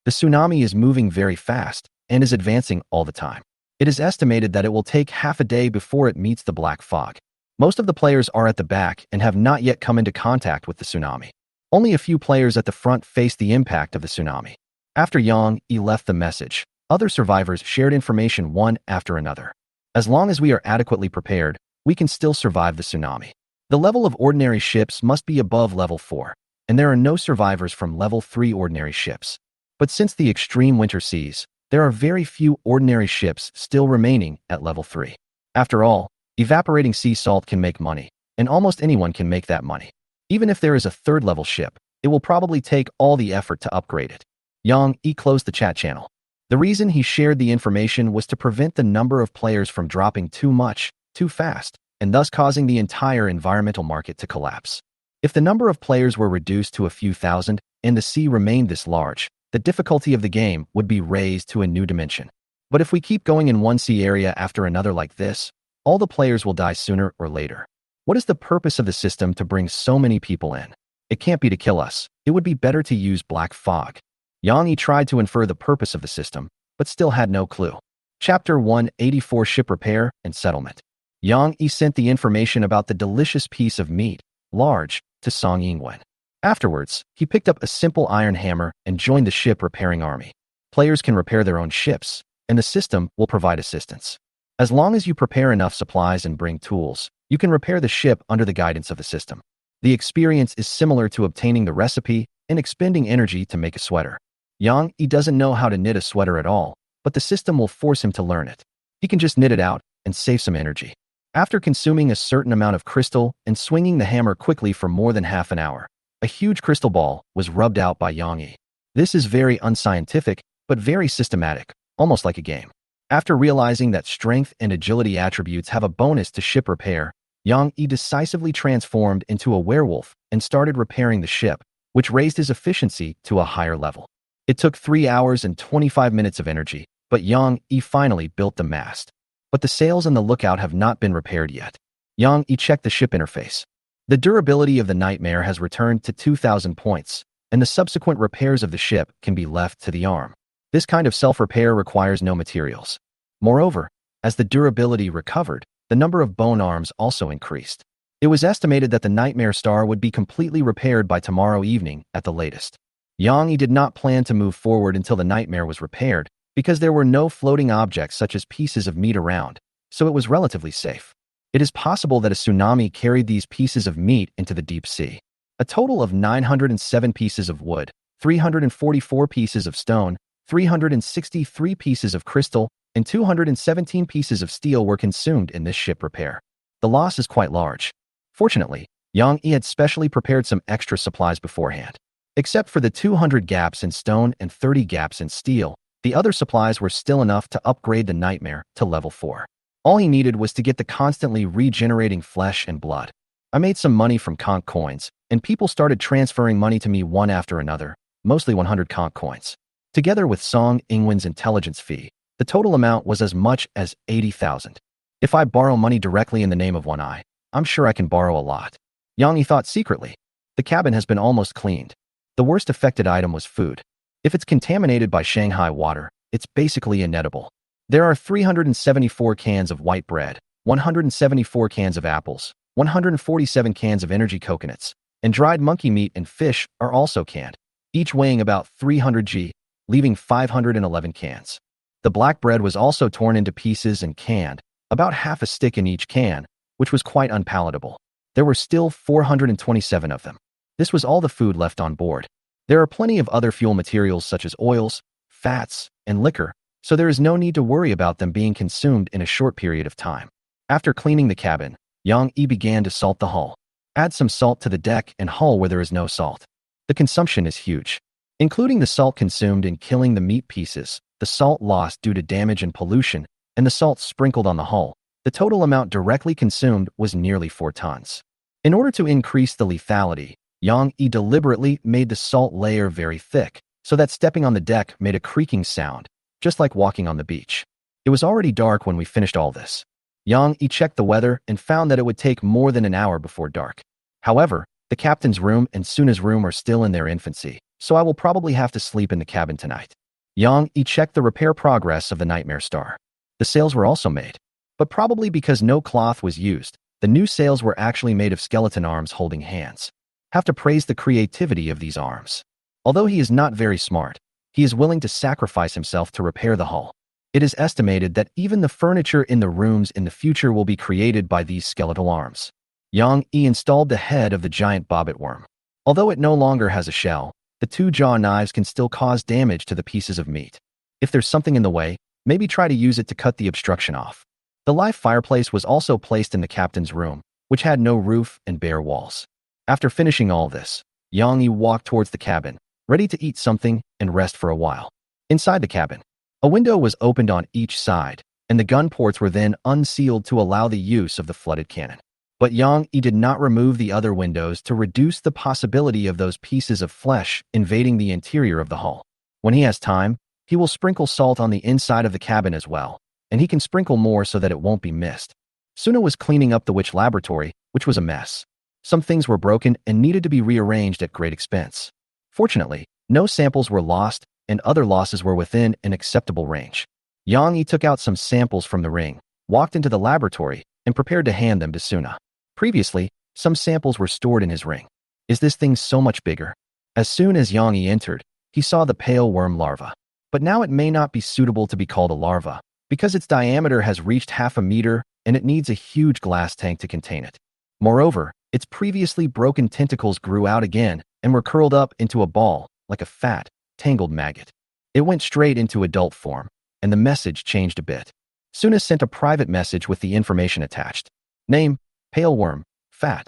A: The tsunami is moving very fast and is advancing all the time. It is estimated that it will take half a day before it meets the black fog. Most of the players are at the back and have not yet come into contact with the tsunami. Only a few players at the front face the impact of the tsunami. After Yang Yi left the message, other survivors shared information one after another. As long as we are adequately prepared, we can still survive the tsunami. The level of ordinary ships must be above level 4. and there are no survivors from level 3 ordinary ships. But since the extreme winter seas, there are very few ordinary ships still remaining at level 3. After all, evaporating sea salt can make money, and almost anyone can make that money. Even if there is a third-level ship, it will probably take all the effort to upgrade it. Yang Yi closed the chat channel. The reason he shared the information was to prevent the number of players from dropping too much, too fast, and thus causing the entire environmental market to collapse. If the number of players were reduced to a few thousand, and the sea remained this large, the difficulty of the game would be raised to a new dimension. But if we keep going in one sea area after another like this, all the players will die sooner or later. What is the purpose of the system to bring so many people in? It can't be to kill us. It would be better to use black fog. Yang Yi tried to infer the purpose of the system, but still had no clue. Chapter 184 Ship Repair and Settlement. Yang Yi sent the information about the delicious piece of meat, large, to Song Yingwen. Afterwards, he picked up a simple iron hammer and joined the ship repairing army. Players can repair their own ships, and the system will provide assistance. As long as you prepare enough supplies and bring tools, you can repair the ship under the guidance of the system. The experience is similar to obtaining the recipe and expending energy to make a sweater. Yang Yi doesn't know how to knit a sweater at all, but the system will force him to learn it. He can just knit it out and save some energy. After consuming a certain amount of crystal and swinging the hammer quickly for more than half an hour, a huge crystal ball was rubbed out by Yang Yi. This is very unscientific, but very systematic, almost like a game. After realizing that strength and agility attributes have a bonus to ship repair, Yang Yi decisively transformed into a werewolf and started repairing the ship, which raised his efficiency to a higher level. It took 3 hours and 25 minutes of energy, but Yang Yi finally built the mast. But the sails and the lookout have not been repaired yet. Yang Yi checked the ship interface. The durability of the Nightmare has returned to 2,000 points, and the subsequent repairs of the ship can be left to the arm. This kind of self-repair requires no materials. Moreover, as the durability recovered, the number of bone arms also increased. It was estimated that the Nightmare Star would be completely repaired by tomorrow evening at the latest. Yang Yi did not plan to move forward until the Nightmare was repaired, because there were no floating objects such as pieces of meat around, so it was relatively safe. It is possible that a tsunami carried these pieces of meat into the deep sea. A total of 907 pieces of wood, 344 pieces of stone, 363 pieces of crystal, and 217 pieces of steel were consumed in this ship repair. The loss is quite large. Fortunately, Yang Yi had specially prepared some extra supplies beforehand. Except for the 200 gaps in stone and 30 gaps in steel, the other supplies were still enough to upgrade the Nightmare to level 4. All he needed was to get the constantly regenerating flesh and blood. I made some money from conch coins, and people started transferring money to me one after another, mostly 100 conch coins. Together with Song Yingwen's intelligence fee, the total amount was as much as 80,000. If I borrow money directly in the name of One Eye, I'm sure I can borrow a lot. Yang Yi thought secretly. The cabin has been almost cleaned. The worst affected item was food. If it's contaminated by Shanghai water, it's basically inedible. There are 374 cans of white bread, 174 cans of apples, 147 cans of energy coconuts, and dried monkey meat and fish are also canned, each weighing about 300 g, leaving 511 cans. The black bread was also torn into pieces and canned, about half a stick in each can, which was quite unpalatable. There were still 427 of them. This was all the food left on board. There are plenty of other fuel materials such as oils, fats, and liquor, so there is no need to worry about them being consumed in a short period of time. After cleaning the cabin, Yang Yi began to salt the hull. Add some salt to the deck and hull where there is no salt. The consumption is huge. Including the salt consumed in killing the meat pieces, the salt lost due to damage and pollution, and the salt sprinkled on the hull, the total amount directly consumed was nearly 4 tons. In order to increase the lethality, Yang Yi deliberately made the salt layer very thick, so that stepping on the deck made a creaking sound, just like walking on the beach. It was already dark when we finished all this. Yang Yi checked the weather and found that it would take more than an hour before dark. However, the captain's room and Suna's room are still in their infancy, so I will probably have to sleep in the cabin tonight. Yang Yi checked the repair progress of the Nightmare Star. The sails were also made. But probably because no cloth was used, the new sails were actually made of skeleton arms holding hands. Have to praise the creativity of these arms. Although he is not very smart, he is willing to sacrifice himself to repair the hull. It is estimated that even the furniture in the rooms in the future will be created by these skeletal arms. Yang Yi installed the head of the giant bobbit worm. Although it no longer has a shell, the two jaw knives can still cause damage to the pieces of meat. If there's something in the way, maybe try to use it to cut the obstruction off. The live fireplace was also placed in the captain's room, which had no roof and bare walls. After finishing all this, Yang Yi walked towards the cabin, ready to eat something and rest for a while. Inside the cabin, a window was opened on each side, and the gun ports were then unsealed to allow the use of the flooded cannon. But Yang Yi did not remove the other windows to reduce the possibility of those pieces of flesh invading the interior of the hull. When he has time, he will sprinkle salt on the inside of the cabin as well, and he can sprinkle more so that it won't be missed. Suna was cleaning up the witch laboratory, which was a mess. Some things were broken and needed to be rearranged at great expense. Fortunately, no samples were lost, and other losses were within an acceptable range. Yang Yi took out some samples from the ring, walked into the laboratory, and prepared to hand them to Suna. Previously, some samples were stored in his ring. Is this thing so much bigger? As soon as Yang Yi entered, he saw the pale worm larva. But now it may not be suitable to be called a larva, because its diameter has reached 1/2 meter and it needs a huge glass tank to contain it. Moreover, its previously broken tentacles grew out again and were curled up into a ball, like a fat, tangled maggot. It went straight into adult form, and the message changed a bit. Suna sent a private message with the information attached. Name, pale worm, fat.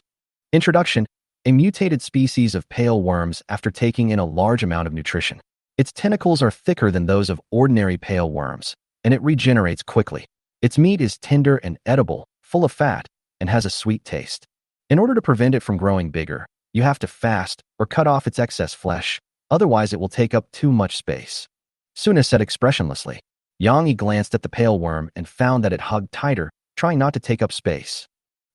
A: Introduction, a mutated species of pale worms after taking in a large amount of nutrition. Its tentacles are thicker than those of ordinary pale worms, and it regenerates quickly. Its meat is tender and edible, full of fat, and has a sweet taste. In order to prevent it from growing bigger, you have to fast or cut off its excess flesh, otherwise it will take up too much space. Suna said expressionlessly. Yang Yi glanced at the pale worm and found that it hugged tighter, trying not to take up space.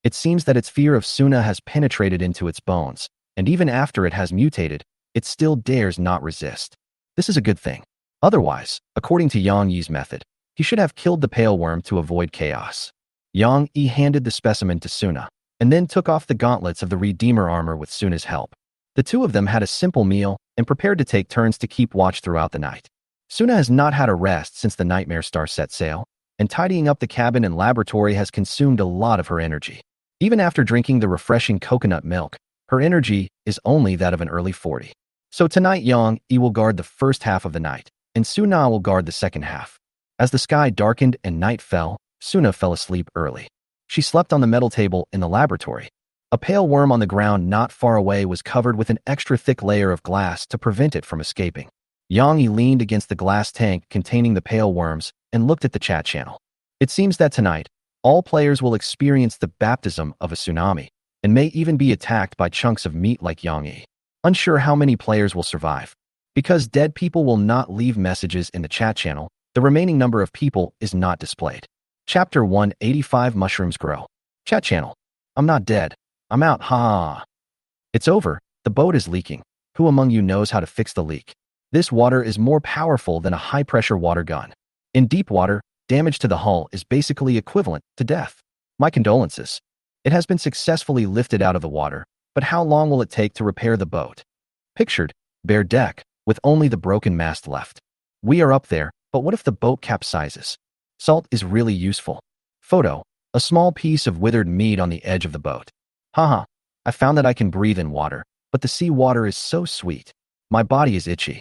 A: It seems that its fear of Suna has penetrated into its bones, and even after it has mutated, it still dares not resist. This is a good thing. Otherwise, according to Yang Yi's method, he should have killed the pale worm to avoid chaos. Yang Yi handed the specimen to Suna, and then took off the gauntlets of the Redeemer armor with Suna's help. The two of them had a simple meal and prepared to take turns to keep watch throughout the night. Suna has not had a rest since the Nightmare Star set sail, and tidying up the cabin and laboratory has consumed a lot of her energy. Even after drinking the refreshing coconut milk, her energy is only that of an early 40. So tonight Yang Yi will guard the first half of the night, and Suna will guard the second half. As the sky darkened and night fell, Suna fell asleep early. She slept on the metal table in the laboratory. A pale worm on the ground not far away was covered with an extra thick layer of glass to prevent it from escaping. Yang Yi leaned against the glass tank containing the pale worms and looked at the chat channel. It seems that tonight, all players will experience the baptism of a tsunami, and may even be attacked by chunks of meat like Yang Yi. Unsure how many players will survive. Because dead people will not leave messages in the chat channel, the remaining number of people is not displayed. Chapter 185 Mushrooms Grow. Chat channel. I'm not dead. I'm out, ha. It's over. The boat is leaking. Who among you knows how to fix the leak? This water is more powerful than a high-pressure water gun. In deep water, damage to the hull is basically equivalent to death. My condolences. It has been successfully lifted out of the water, but how long will it take to repair the boat? Pictured, bare deck, with only the broken mast left. We are up there, but what if the boat capsizes? Salt is really useful. Photo, a small piece of withered meat on the edge of the boat. Haha, I found that I can breathe in water, but the sea water is so sweet. My body is itchy.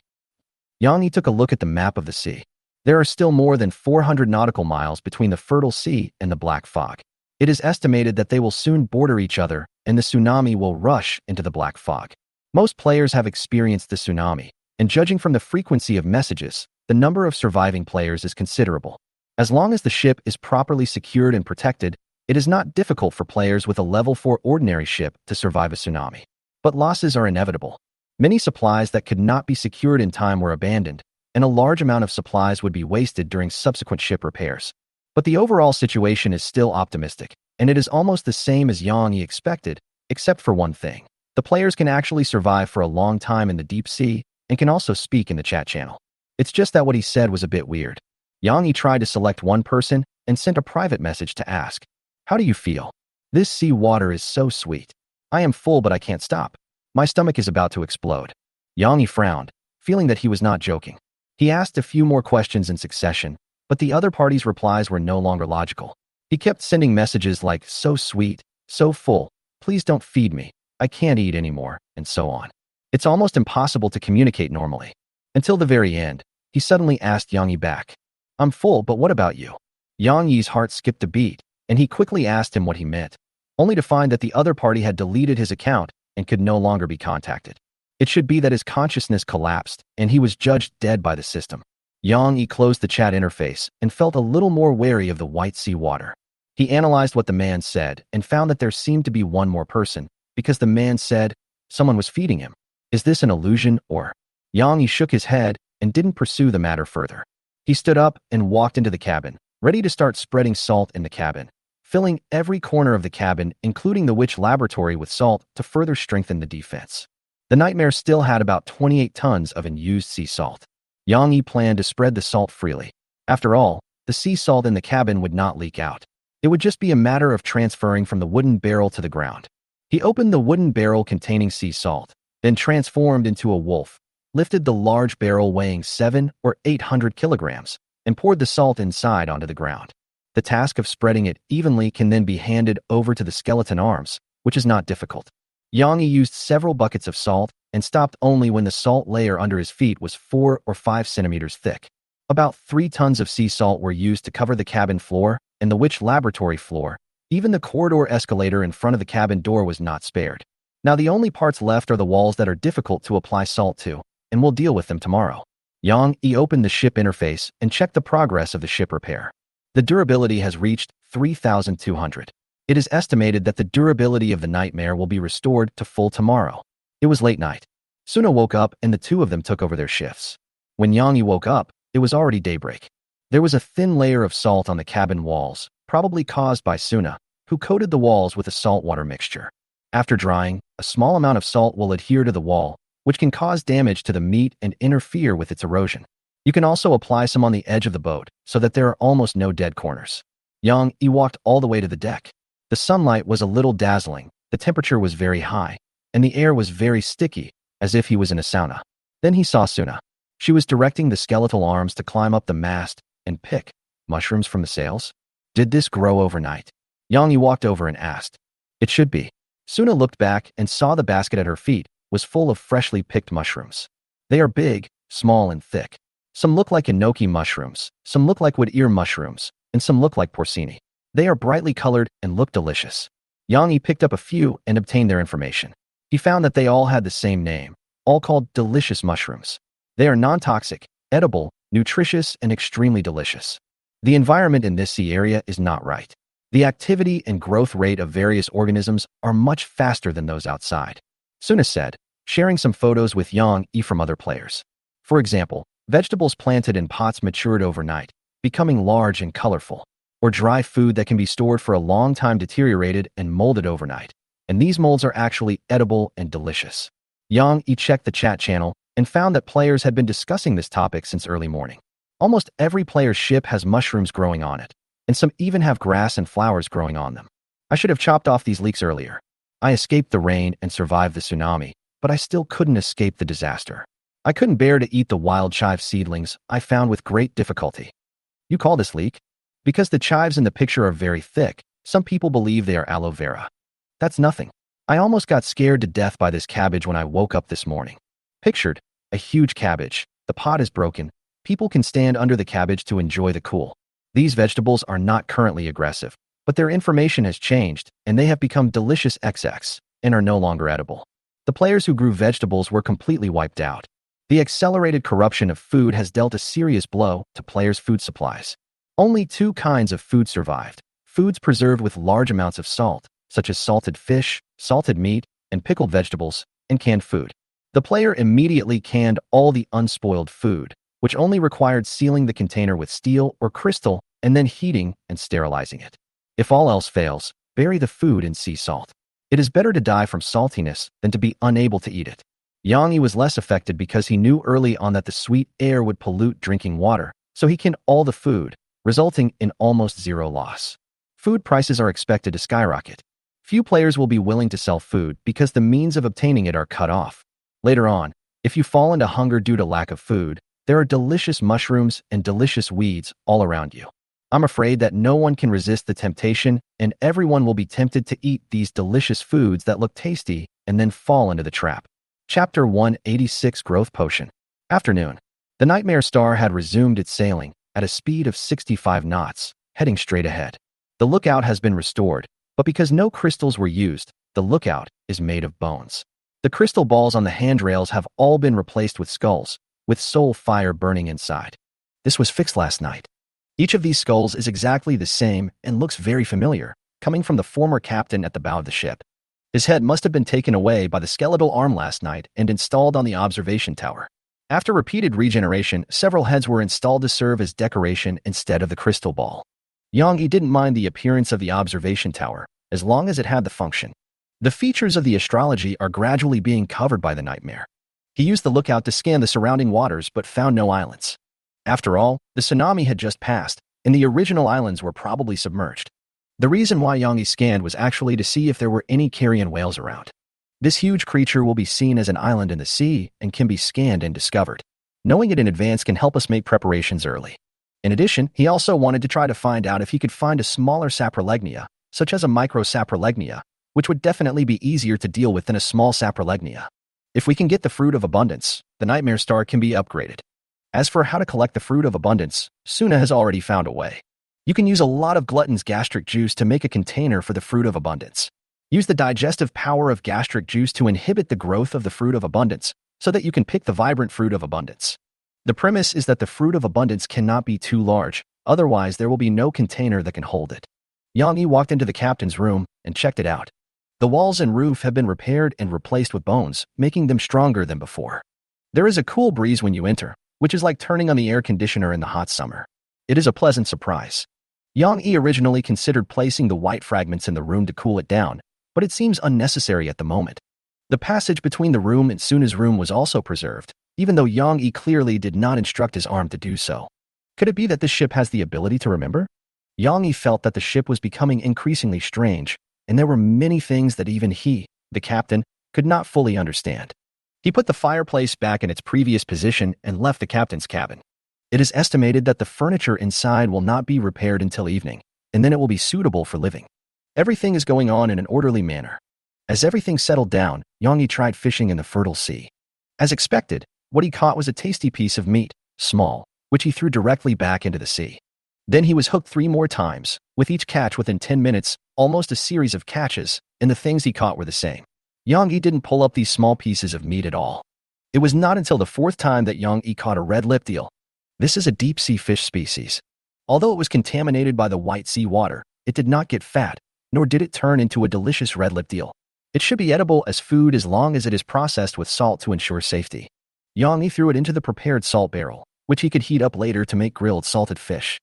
A: Yang Yi took a look at the map of the sea. There are still more than 400 nautical miles between the fertile sea and the black fog. It is estimated that they will soon border each other and the tsunami will rush into the black fog. Most players have experienced the tsunami, and judging from the frequency of messages, the number of surviving players is considerable. As long as the ship is properly secured and protected, it is not difficult for players with a level 4 ordinary ship to survive a tsunami. But losses are inevitable. Many supplies that could not be secured in time were abandoned, and a large amount of supplies would be wasted during subsequent ship repairs. But the overall situation is still optimistic, and it is almost the same as Yang Yi expected, except for one thing. The players can actually survive for a long time in the deep sea, and can also speak in the chat channel. It's just that what he said was a bit weird. Yang Yi tried to select one person and sent a private message to ask, "How do you feel? This sea water is so sweet. I am full but I can't stop. My stomach is about to explode." Yang Yi frowned, feeling that he was not joking. He asked a few more questions in succession, but the other party's replies were no longer logical. He kept sending messages like, "So sweet, so full, please don't feed me. I can't eat anymore, and so on. It's almost impossible to communicate normally. Until the very end, he suddenly asked Yang Yi back. I'm full, but what about you? Yang Yi's heart skipped a beat, and he quickly asked him what he meant, only to find that the other party had deleted his account and could no longer be contacted. It should be that his consciousness collapsed, and he was judged dead by the system. Yang Yi closed the chat interface and felt a little more wary of the white sea water. He analyzed what the man said and found that there seemed to be one more person, because the man said someone was feeding him. Is this an illusion or? Yang Yi shook his head and didn't pursue the matter further. He stood up and walked into the cabin, ready to start spreading salt in the cabin, filling every corner of the cabin, including the witch laboratory, with salt to further strengthen the defense. The nightmare still had about 28 tons of unused sea salt. Yang Yi planned to spread the salt freely. After all, the sea salt in the cabin would not leak out. It would just be a matter of transferring from the wooden barrel to the ground. He opened the wooden barrel containing sea salt, then transformed into a wolf, lifted the large barrel weighing 700 or 800 kilograms, and poured the salt inside onto the ground. The task of spreading it evenly can then be handed over to the skeleton arms, which is not difficult. Yang Yi used several buckets of salt and stopped only when the salt layer under his feet was 4 or 5 centimeters thick. About 3 tons of sea salt were used to cover the cabin floor and the witch laboratory floor. Even the corridor escalator in front of the cabin door was not spared. Now the only parts left are the walls that are difficult to apply salt to, and we'll deal with them tomorrow. Yang Yi opened the ship interface and checked the progress of the ship repair. The durability has reached 3,200. It is estimated that the durability of the nightmare will be restored to full tomorrow. It was late night. Suna woke up and the two of them took over their shifts. When Yang Yi woke up, it was already daybreak. There was a thin layer of salt on the cabin walls, probably caused by Suna, who coated the walls with a saltwater mixture. After drying, a small amount of salt will adhere to the wall, which can cause damage to the meat and interfere with its erosion. You can also apply some on the edge of the boat so that there are almost no dead corners. Yang Yi walked all the way to the deck. The sunlight was a little dazzling, the temperature was very high, and the air was very sticky, as if he was in a sauna. Then he saw Suna. She was directing the skeletal arms to climb up the mast and pick mushrooms from the sails. Did this grow overnight? Yang Yi walked over and asked. It should be. Suna looked back and saw the basket at her feet was full of freshly picked mushrooms. They are big, small, and thick. Some look like enoki mushrooms, some look like wood ear mushrooms, and some look like porcini. They are brightly colored and look delicious. Yang Yi picked up a few and obtained their information. He found that they all had the same name, all called delicious mushrooms. They are non-toxic, edible, nutritious, and extremely delicious. The environment in this sea area is not right. The activity and growth rate of various organisms are much faster than those outside. Suna said, sharing some photos with Yang Yi from other players. For example, vegetables planted in pots matured overnight, becoming large and colorful, or dry food that can be stored for a long time deteriorated and molded overnight. And these molds are actually edible and delicious. Yang Yi checked the chat channel and found that players had been discussing this topic since early morning. Almost every player's ship has mushrooms growing on it, and some even have grass and flowers growing on them. I should have chopped off these leeks earlier. I escaped the rain and survived the tsunami, but I still couldn't escape the disaster. I couldn't bear to eat the wild chive seedlings I found with great difficulty. You call this leek? Because the chives in the picture are very thick, some people believe they are aloe vera. That's nothing. I almost got scared to death by this cabbage when I woke up this morning. Pictured, a huge cabbage. The pot is broken. People can stand under the cabbage to enjoy the cool. These vegetables are not currently aggressive, but their information has changed, and they have become delicious XX, and are no longer edible. The players who grew vegetables were completely wiped out. The accelerated corruption of food has dealt a serious blow to players' food supplies. Only 2 kinds of food survived: foods preserved with large amounts of salt, such as salted fish, salted meat, and pickled vegetables, and canned food. The player immediately canned all the unspoiled food, which only required sealing the container with steel or crystal and then heating and sterilizing it. If all else fails, bury the food in sea salt. It is better to die from saltiness than to be unable to eat it. Yang Yi was less affected because he knew early on that the sweet air would pollute drinking water, so he canned all the food, resulting in almost zero loss. Food prices are expected to skyrocket. Few players will be willing to sell food because the means of obtaining it are cut off. Later on, if you fall into hunger due to lack of food, there are delicious mushrooms and delicious weeds all around you. I'm afraid that no one can resist the temptation, and everyone will be tempted to eat these delicious foods that look tasty and then fall into the trap. Chapter 186 Growth Potion. Afternoon. The Nightmare Star had resumed its sailing at a speed of 65 knots, heading straight ahead. The lookout has been restored, but because no crystals were used, the lookout is made of bones. The crystal balls on the handrails have all been replaced with skulls, with soul fire burning inside. This was fixed last night. Each of these skulls is exactly the same and looks very familiar, coming from the former captain at the bow of the ship. His head must have been taken away by the skeletal arm last night and installed on the observation tower. After repeated regeneration, several heads were installed to serve as decoration instead of the crystal ball. Yang Yi didn't mind the appearance of the observation tower, as long as it had the function. The features of the astrology are gradually being covered by the nightmare. He used the lookout to scan the surrounding waters but found no islands. After all, the tsunami had just passed, and the original islands were probably submerged. The reason why Yang Yi scanned was actually to see if there were any carrion whales around. This huge creature will be seen as an island in the sea and can be scanned and discovered. Knowing it in advance can help us make preparations early. In addition, he also wanted to try to find out if he could find a smaller saprolegnia, such as a micro-saprolegnia, which would definitely be easier to deal with than a small saprolegnia. If we can get the Fruit of Abundance, the Nightmare Star can be upgraded. As for how to collect the Fruit of Abundance, Suna has already found a way. You can use a lot of Glutton's gastric juice to make a container for the Fruit of Abundance. Use the digestive power of gastric juice to inhibit the growth of the Fruit of Abundance, so that you can pick the vibrant Fruit of Abundance. The premise is that the Fruit of Abundance cannot be too large, otherwise there will be no container that can hold it. Yang Yi walked into the captain's room and checked it out. The walls and roof have been repaired and replaced with bones, making them stronger than before. There is a cool breeze when you enter, which is like turning on the air conditioner in the hot summer. It is a pleasant surprise. Yang Yi originally considered placing the white fragments in the room to cool it down, but it seems unnecessary at the moment. The passage between the room and Suna's room was also preserved, even though Yang Yi clearly did not instruct his arm to do so. Could it be that this ship has the ability to remember? Yang Yi felt that the ship was becoming increasingly strange, and there were many things that even he, the captain, could not fully understand. He put the fireplace back in its previous position and left the captain's cabin. It is estimated that the furniture inside will not be repaired until evening, and then it will be suitable for living. Everything is going on in an orderly manner. As everything settled down, Yang Yi tried fishing in the fertile sea. As expected, what he caught was a tasty piece of meat, small, which he threw directly back into the sea. Then he was hooked 3 more times, with each catch within 10 minutes, almost a series of catches, and the things he caught were the same. Yang Yi didn't pull up these small pieces of meat at all. It was not until the 4th time that Yang Yi caught a red-lipped eel. This is a deep-sea fish species. Although it was contaminated by the white sea water, it did not get fat, nor did it turn into a delicious red-lipped eel. It should be edible as food as long as it is processed with salt to ensure safety. Yang Yi threw it into the prepared salt barrel, which he could heat up later to make grilled salted fish.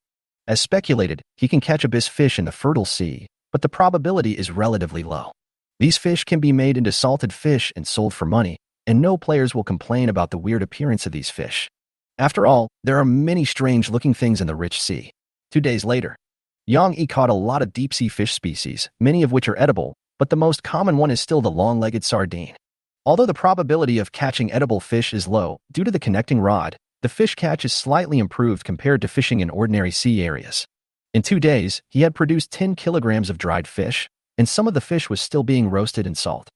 A: As speculated, he can catch abyss fish in the fertile sea, but the probability is relatively low. These fish can be made into salted fish and sold for money, and no players will complain about the weird appearance of these fish. After all, there are many strange-looking things in the rich sea. 2 days later, Yang Yi caught a lot of deep-sea fish species, many of which are edible, but the most common one is still the long-legged sardine. Although the probability of catching edible fish is low due to the connecting rod, the fish catch is slightly improved compared to fishing in ordinary sea areas. In 2 days, he had produced 10 kilograms of dried fish, and some of the fish was still being roasted in salt.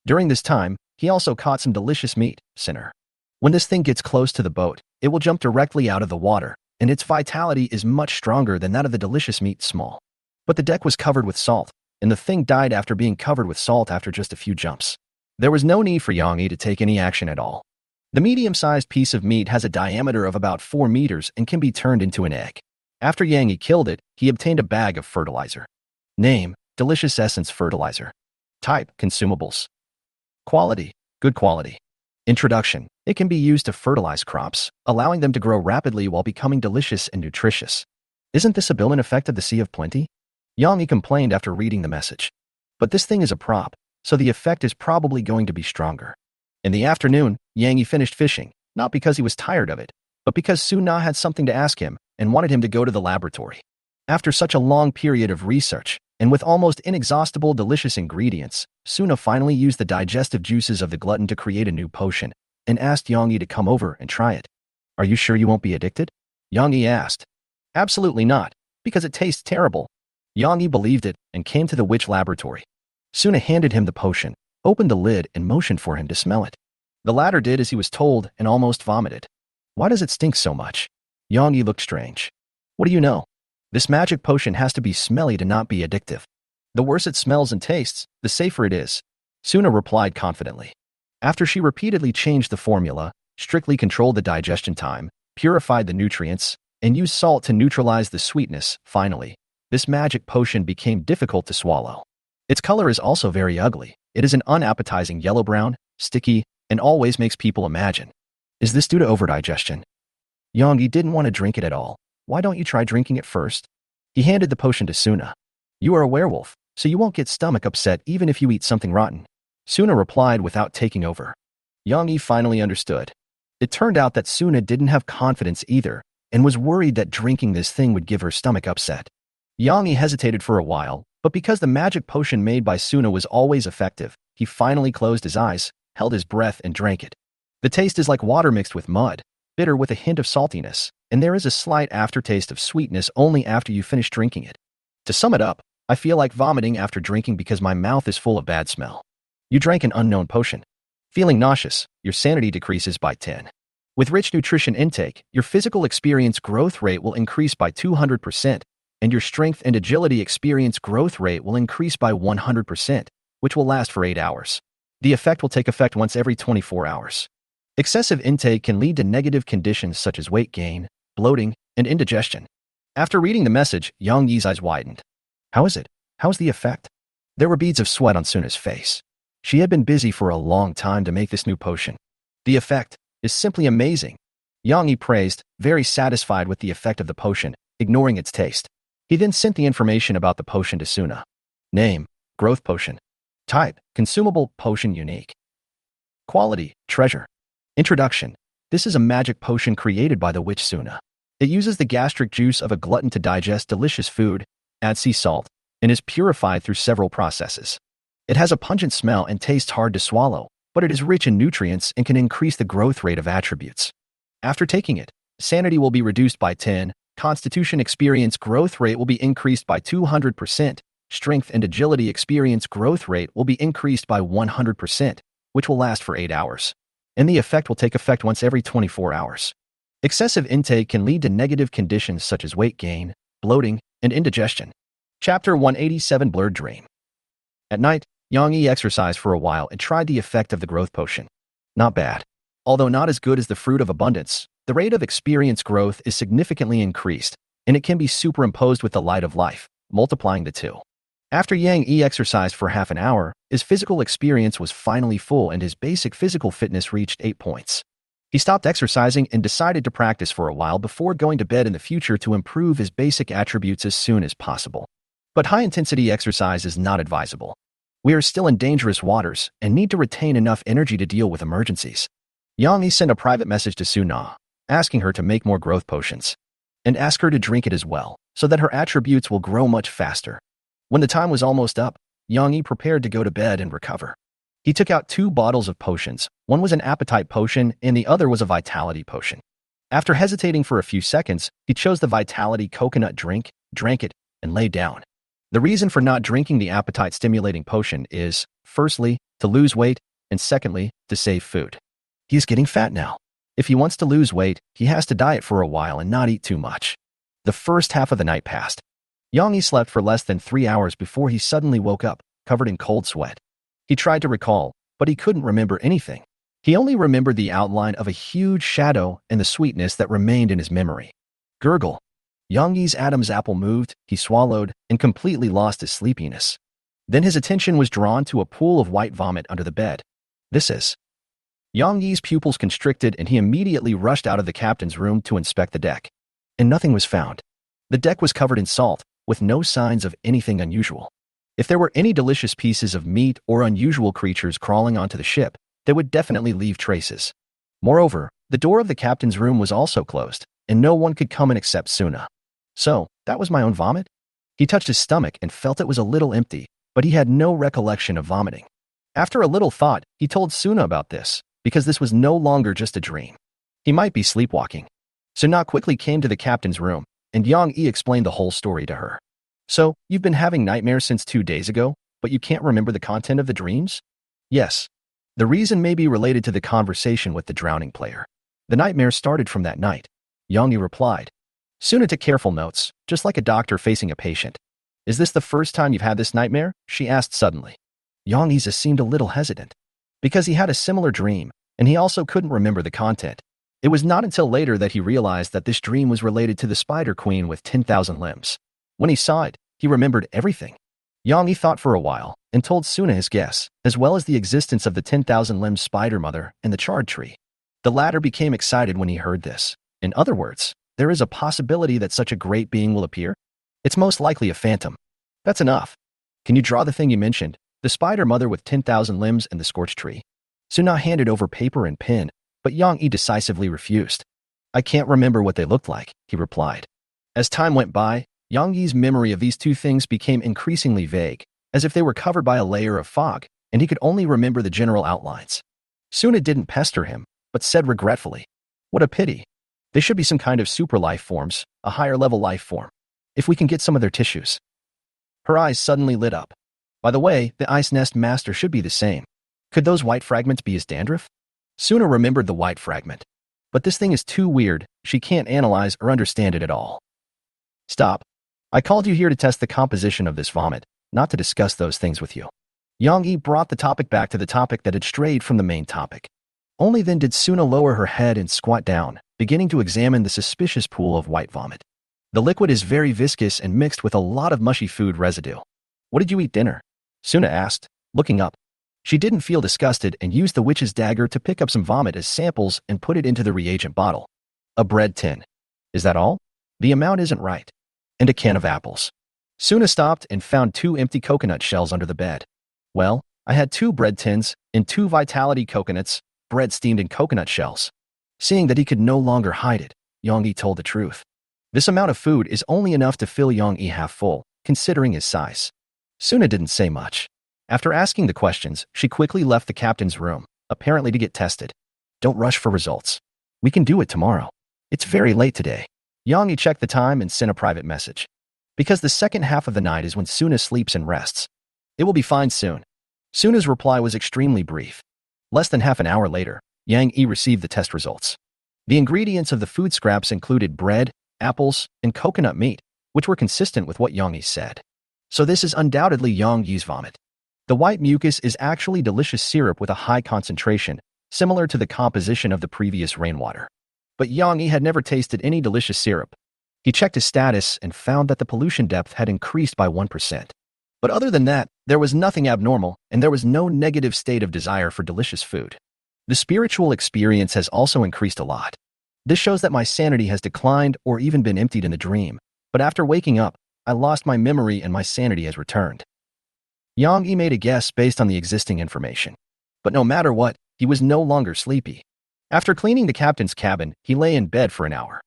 A: During this time, he also caught some delicious meat, sinner. When this thing gets close to the boat, it will jump directly out of the water, and its vitality is much stronger than that of the delicious meat small. But the deck was covered with salt, and the thing died after being covered with salt after just a few jumps. There was no need for Yang Yi to take any action at all. The medium-sized piece of meat has a diameter of about 4 meters and can be turned into an egg. After Yang Yi killed it, he obtained a bag of fertilizer. Name: Delicious Essence Fertilizer. Type: Consumables. Quality: Good quality. Introduction: It can be used to fertilize crops, allowing them to grow rapidly while becoming delicious and nutritious. Isn't this a built-in effect of the Sea of Plenty? Yang Yi complained after reading the message. But this thing is a prop, so the effect is probably going to be stronger. In the afternoon, Yang Yi finished fishing, not because he was tired of it, but because Suna had something to ask him and wanted him to go to the laboratory. After such a long period of research, and with almost inexhaustible delicious ingredients, Suna finally used the digestive juices of the glutton to create a new potion, and asked Yang Yi to come over and try it. Are you sure you won't be addicted? Yang Yi asked. Absolutely not. because it tastes terrible. Yang Yi believed it and came to the witch laboratory. Suna handed him the potion, opened the lid, and motioned for him to smell it. The latter did as he was told and almost vomited. Why does it stink so much? Yang Yi looked strange. What do you know? This magic potion has to be smelly to not be addictive. The worse it smells and tastes, the safer it is. Suna replied confidently. After she repeatedly changed the formula, strictly controlled the digestion time, purified the nutrients, and used salt to neutralize the sweetness, finally, this magic potion became difficult to swallow. Its color is also very ugly. It is an unappetizing yellow-brown, sticky, and always makes people imagine. Is this due to overdigestion? Yang Yi didn't want to drink it at all. Why don't you try drinking it first? He handed the potion to Suna. You are a werewolf, so you won't get stomach upset even if you eat something rotten. Suna replied without taking over. Yang Yi finally understood. It turned out that Suna didn't have confidence either and was worried that drinking this thing would give her stomach upset. Yang Yi hesitated for a while, but because the magic potion made by Suna was always effective, he finally closed his eyes, held his breath, and drank it. The taste is like water mixed with mud, bitter with a hint of saltiness, and there is a slight aftertaste of sweetness only after you finish drinking it. To sum it up, I feel like vomiting after drinking because my mouth is full of bad smell. You drank an unknown potion. Feeling nauseous, your sanity decreases by 10. With rich nutrition intake, your physical experience growth rate will increase by 200%, and your strength and agility experience growth rate will increase by 100%, which will last for 8 hours. The effect will take effect once every 24 hours. Excessive intake can lead to negative conditions such as weight gain, bloating, and indigestion. After reading the message, Yang Yi's eyes widened. How is it? How's the effect? There were beads of sweat on Suna's face. She had been busy for a long time to make this new potion. The effect is simply amazing. Yang Yi praised, very satisfied with the effect of the potion, ignoring its taste. He then sent the information about the potion to Suna. Name, growth potion. Type, consumable potion unique. Quality, treasure. Introduction. This is a magic potion created by the witch Suna. It uses the gastric juice of a glutton to digest delicious food, adds sea salt, and is purified through several processes. It has a pungent smell and tastes hard to swallow, but it is rich in nutrients and can increase the growth rate of attributes. After taking it, sanity will be reduced by 10, constitution experience growth rate will be increased by 200%, strength and agility experience growth rate will be increased by 100%, which will last for 8 hours. And the effect will take effect once every 24 hours. Excessive intake can lead to negative conditions such as weight gain, bloating, and indigestion. Chapter 187 Blurred Dream. At night, Yang Yi exercised for a while and tried the effect of the growth potion. Not bad. Although not as good as the fruit of abundance, the rate of experience growth is significantly increased, and it can be superimposed with the light of life, multiplying the two. After Yang Yi exercised for half an hour, his physical experience was finally full and his basic physical fitness reached 8 points. He stopped exercising and decided to practice for a while before going to bed in the future to improve his basic attributes as soon as possible. But high-intensity exercise is not advisable. We are still in dangerous waters and need to retain enough energy to deal with emergencies. Yang Yi sent a private message to Suna, asking her to make more growth potions, and ask her to drink it as well, so that her attributes will grow much faster. When the time was almost up, Yang Yi prepared to go to bed and recover. He took out 2 bottles of potions. One was an appetite potion and the other was a vitality potion. After hesitating for a few seconds, he chose the vitality coconut drink, drank it, and lay down. The reason for not drinking the appetite-stimulating potion is, firstly, to lose weight, and secondly, to save food. He is getting fat now. If he wants to lose weight, he has to diet for a while and not eat too much. The first half of the night passed. Yang Yi slept for less than 3 hours before he suddenly woke up, covered in cold sweat. He tried to recall, but he couldn't remember anything. He only remembered the outline of a huge shadow and the sweetness that remained in his memory. Gurgle. Yang Yi's Adam's apple moved, he swallowed, and completely lost his sleepiness. Then his attention was drawn to a pool of white vomit under the bed. This is. Yang Yi's pupils constricted and he immediately rushed out of the captain's room to inspect the deck. And nothing was found. The deck was covered in salt, with no signs of anything unusual. If there were any delicious pieces of meat or unusual creatures crawling onto the ship, they would definitely leave traces. Moreover, the door of the captain's room was also closed, and no one could come in except Suna. So, that was my own vomit? He touched his stomach and felt it was a little empty, but he had no recollection of vomiting. After a little thought, he told Suna about this, because this was no longer just a dream. He might be sleepwalking. Suna quickly came to the captain's room, and Yang Yi explained the whole story to her. So, you've been having nightmares since 2 days ago, but you can't remember the content of the dreams? Yes. The reason may be related to the conversation with the drowning player. The nightmare started from that night. Yang Yi replied. Suna took careful notes, just like a doctor facing a patient. Is this the first time you've had this nightmare? She asked suddenly. Yang Yi seemed a little hesitant. Because he had a similar dream, and he also couldn't remember the content. It was not until later that he realized that this dream was related to the Spider Queen with 10,000 limbs. When he saw it, he remembered everything. Yang Yi thought for a while and told Suna his guess, as well as the existence of the 10,000 limbs spider mother and the charred tree. The latter became excited when he heard this. In other words, there is a possibility that such a great being will appear? It's most likely a phantom. That's enough. Can you draw the thing you mentioned, the spider mother with 10,000 limbs and the scorched tree? Suna handed over paper and pen, but Yang Yi decisively refused. I can't remember what they looked like, he replied. As time went by, Yang Yi's memory of these two things became increasingly vague, as if they were covered by a layer of fog, and he could only remember the general outlines. Suna didn't pester him, but said regretfully, what a pity. They should be some kind of super life forms, a higher level life form. If we can get some of their tissues. Her eyes suddenly lit up. By the way, the ice nest master should be the same. Could those white fragments be his dandruff? Suna remembered the white fragment. But this thing is too weird, she can't analyze or understand it at all. Stop. I called you here to test the composition of this vomit, not to discuss those things with you. Yang Yi brought the topic back to the topic that had strayed from the main topic. Only then did Suna lower her head and squat down, beginning to examine the suspicious pool of white vomit. The liquid is very viscous and mixed with a lot of mushy food residue. What did you eat dinner? Suna asked, looking up. She didn't feel disgusted and used the witch's dagger to pick up some vomit as samples and put it into the reagent bottle. A bread tin. Is that all? The amount isn't right. And a can of apples. Suna stopped and found 2 empty coconut shells under the bed. Well, I had 2 bread tins and 2 vitality coconuts, bread steamed in coconut shells. Seeing that he could no longer hide it, Yang Yi told the truth. This amount of food is only enough to fill Yang Yi half full, considering his size. Suna didn't say much. After asking the questions, she quickly left the captain's room, apparently to get tested. Don't rush for results. We can do it tomorrow. It's very late today. Yang Yi checked the time and sent a private message. Because the second half of the night is when Suna sleeps and rests. It will be fine soon. Suna's reply was extremely brief. Less than half an hour later, Yang Yi received the test results. The ingredients of the food scraps included bread, apples, and coconut meat, which were consistent with what Yang Yi said. So this is undoubtedly Yang Yi's vomit. The white mucus is actually delicious syrup with a high concentration, similar to the composition of the previous rainwater. But Yang Yi had never tasted any delicious syrup. He checked his status and found that the pollution depth had increased by 1%. But other than that, there was nothing abnormal, and there was no negative state of desire for delicious food. The spiritual experience has also increased a lot. This shows that my sanity has declined or even been emptied in the dream, but after waking up, I lost my memory and my sanity has returned. Yang Yi made a guess based on the existing information. But no matter what, he was no longer sleepy. After cleaning the captain's cabin, he lay in bed for an hour.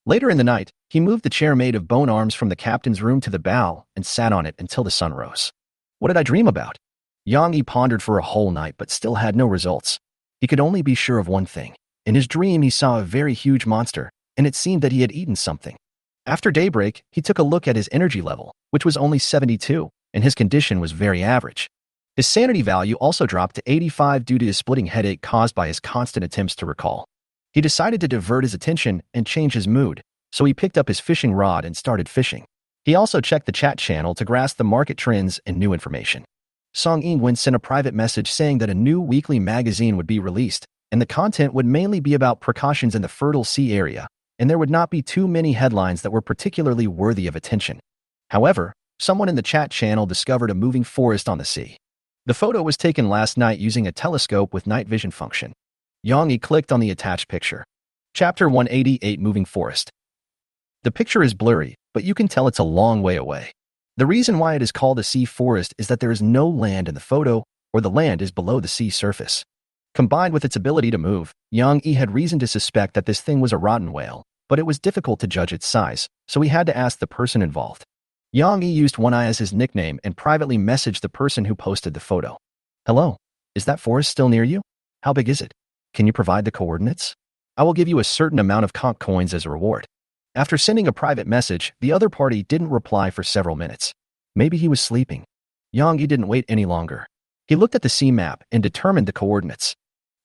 A: Later in the night, he moved the chair made of bone arms from the captain's room to the bow and sat on it until the sun rose. What did I dream about? Yang Yi pondered for a whole night but still had no results. He could only be sure of one thing. In his dream, he saw a very huge monster, and it seemed that he had eaten something. After daybreak, he took a look at his energy level, which was only 72, and his condition was very average. His sanity value also dropped to 85 due to his splitting headache caused by his constant attempts to recall. He decided to divert his attention and change his mood, so he picked up his fishing rod and started fishing. He also checked the chat channel to grasp the market trends and new information. Song Yingwen sent a private message saying that a new weekly magazine would be released, and the content would mainly be about precautions in the fertile sea area, and there would not be too many headlines that were particularly worthy of attention. However, someone in the chat channel discovered a moving forest on the sea. The photo was taken last night using a telescope with night vision function. Yang Yi clicked on the attached picture. Chapter 188 Moving Forest. The picture is blurry, but you can tell it's a long way away. The reason why it is called a sea forest is that there is no land in the photo, or the land is below the sea surface. Combined with its ability to move, Yang Yi had reason to suspect that this thing was a rotten whale, but it was difficult to judge its size, so he had to ask the person involved. Yang Yi used One Eye as his nickname and privately messaged the person who posted the photo. Hello, is that forest still near you? How big is it? Can you provide the coordinates? I will give you a certain amount of conch coins as a reward. After sending a private message, the other party didn't reply for several minutes. Maybe he was sleeping. Yang Yi didn't wait any longer. He looked at the sea map and determined the coordinates.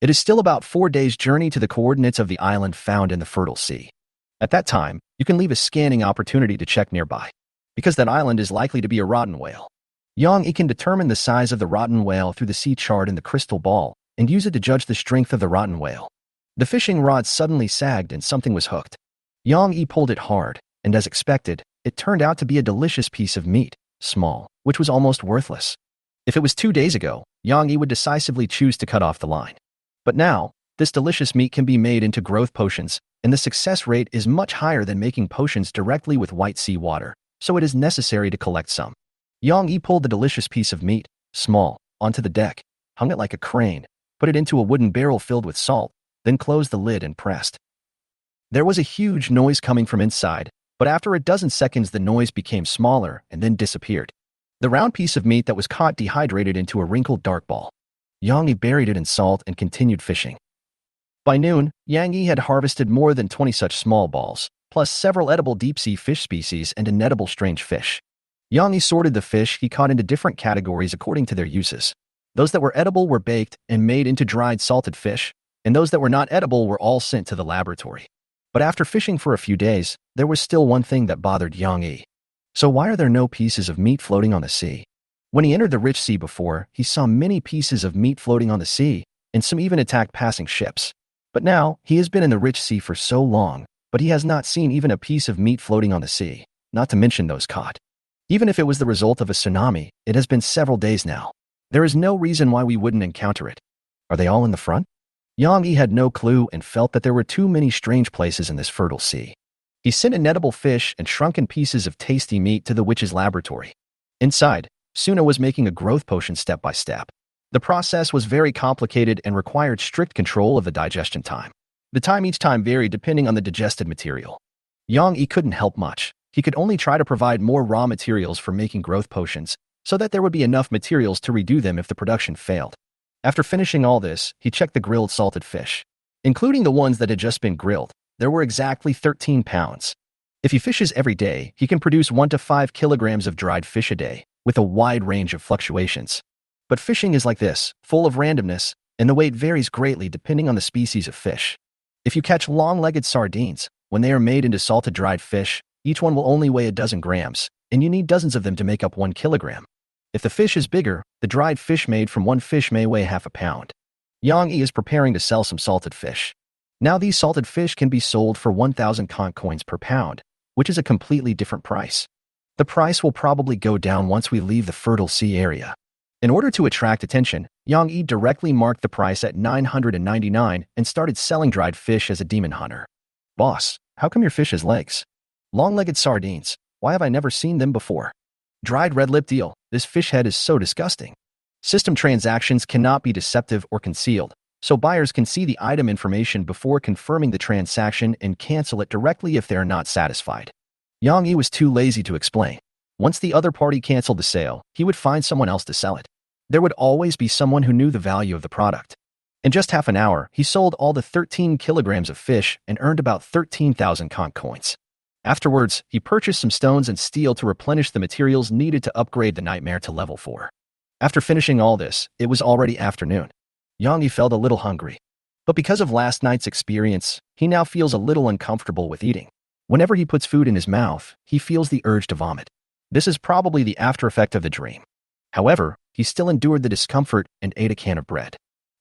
A: It is still about 4 days' journey to the coordinates of the island found in the Fertile Sea. At that time, you can leave a scanning opportunity to check nearby, because that island is likely to be a rotten whale. Yang Yi can determine the size of the rotten whale through the sea chart in the crystal ball and use it to judge the strength of the rotten whale. The fishing rod suddenly sagged and something was hooked. Yang Yi pulled it hard, and as expected, it turned out to be a delicious piece of meat, small, which was almost worthless. If it was 2 days ago, Yang Yi would decisively choose to cut off the line. But now, this delicious meat can be made into growth potions, and the success rate is much higher than making potions directly with white sea water, so it is necessary to collect some. Yang Yi pulled the delicious piece of meat, small, onto the deck, hung it like a crane, put it into a wooden barrel filled with salt, then closed the lid and pressed. There was a huge noise coming from inside, but after a dozen seconds the noise became smaller and then disappeared. The round piece of meat that was caught dehydrated into a wrinkled dark ball. Yang Yi buried it in salt and continued fishing. By noon, Yang Yi had harvested more than 20 such small balls, plus several edible deep-sea fish species and an edible strange fish. Yang Yi sorted the fish he caught into different categories according to their uses. Those that were edible were baked and made into dried salted fish, and those that were not edible were all sent to the laboratory. But after fishing for a few days, there was still one thing that bothered Yang Yi. So why are there no pieces of meat floating on the sea? When he entered the rich sea before, he saw many pieces of meat floating on the sea, and some even attacked passing ships. But now, he has been in the rich sea for so long, but he has not seen even a piece of meat floating on the sea, not to mention those caught. Even if it was the result of a tsunami, it has been several days now. There is no reason why we wouldn't encounter it. Are they all in the front? Yang Yi had no clue and felt that there were too many strange places in this fertile sea. He sent an edible fish and shrunken pieces of tasty meat to the witch's laboratory. Inside, Suna was making a growth potion step by step. The process was very complicated and required strict control of the digestion time. The time each time varied depending on the digested material. Yang Yi couldn't help much. He could only try to provide more raw materials for making growth potions, so that there would be enough materials to redo them if the production failed. After finishing all this, he checked the grilled salted fish. Including the ones that had just been grilled, there were exactly 13 pounds. If he fishes every day, he can produce 1 to 5 kilograms of dried fish a day, with a wide range of fluctuations. But fishing is like this, full of randomness, and the weight varies greatly depending on the species of fish. If you catch long-legged sardines, when they are made into salted dried fish, each one will only weigh a dozen grams, and you need dozens of them to make up 1 kilogram. If the fish is bigger, the dried fish made from one fish may weigh half a pound. Yang Yi is preparing to sell some salted fish. Now these salted fish can be sold for 1,000 conch coins per pound, which is a completely different price. The price will probably go down once we leave the fertile sea area. In order to attract attention, Yang Yi directly marked the price at 999 and started selling dried fish as a demon hunter. Boss, how come your fish has legs? Long-legged sardines, why have I never seen them before? Dried red-lipped eel, this fish head is so disgusting. System transactions cannot be deceptive or concealed, so buyers can see the item information before confirming the transaction and cancel it directly if they are not satisfied. Yang Yi was too lazy to explain. Once the other party canceled the sale, he would find someone else to sell it. There would always be someone who knew the value of the product. In just half an hour, he sold all the 13 kilograms of fish and earned about 13,000 conch coins. Afterwards, he purchased some stones and steel to replenish the materials needed to upgrade the nightmare to level 4. After finishing all this, it was already afternoon. Yang Yi felt a little hungry. But because of last night's experience, he now feels a little uncomfortable with eating. Whenever he puts food in his mouth, he feels the urge to vomit. This is probably the after effect of the dream. However, he still endured the discomfort and ate a can of bread.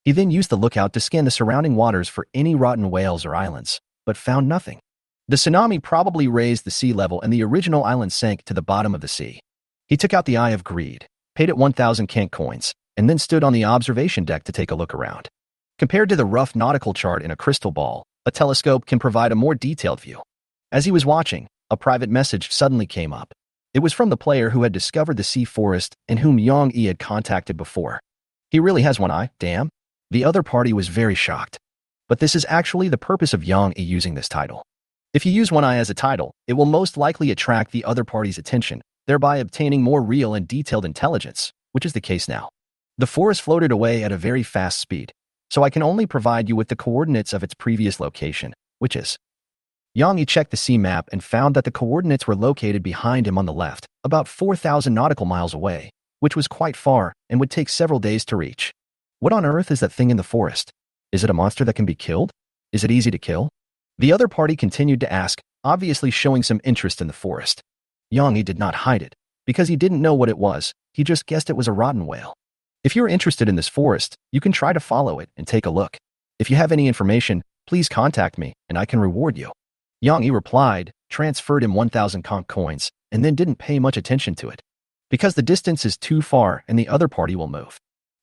A: He then used the lookout to scan the surrounding waters for any rotten whales or islands, but found nothing. The tsunami probably raised the sea level and the original island sank to the bottom of the sea. He took out the Eye of Greed, paid it 1,000 conch coins, and then stood on the observation deck to take a look around. Compared to the rough nautical chart in a crystal ball, a telescope can provide a more detailed view. As he was watching, a private message suddenly came up. It was from the player who had discovered the sea forest and whom Yang Yi had contacted before. He really has one eye, damn. The other party was very shocked. But this is actually the purpose of Yang Yi using this title. If you use one eye as a title, it will most likely attract the other party's attention, thereby obtaining more real and detailed intelligence, which is the case now. The forest floated away at a very fast speed, so I can only provide you with the coordinates of its previous location, which is Yang Yi checked the sea map and found that the coordinates were located behind him on the left, about 4,000 nautical miles away, which was quite far and would take several days to reach. What on earth is that thing in the forest? Is it a monster that can be killed? Is it easy to kill? The other party continued to ask, obviously showing some interest in the forest. Yang Yi did not hide it, because he didn't know what it was, he just guessed it was a rotten whale. If you're interested in this forest, you can try to follow it and take a look. If you have any information, please contact me, and I can reward you. Yang Yi replied, transferred him 1,000 conch coins, and then didn't pay much attention to it. Because the distance is too far and the other party will move.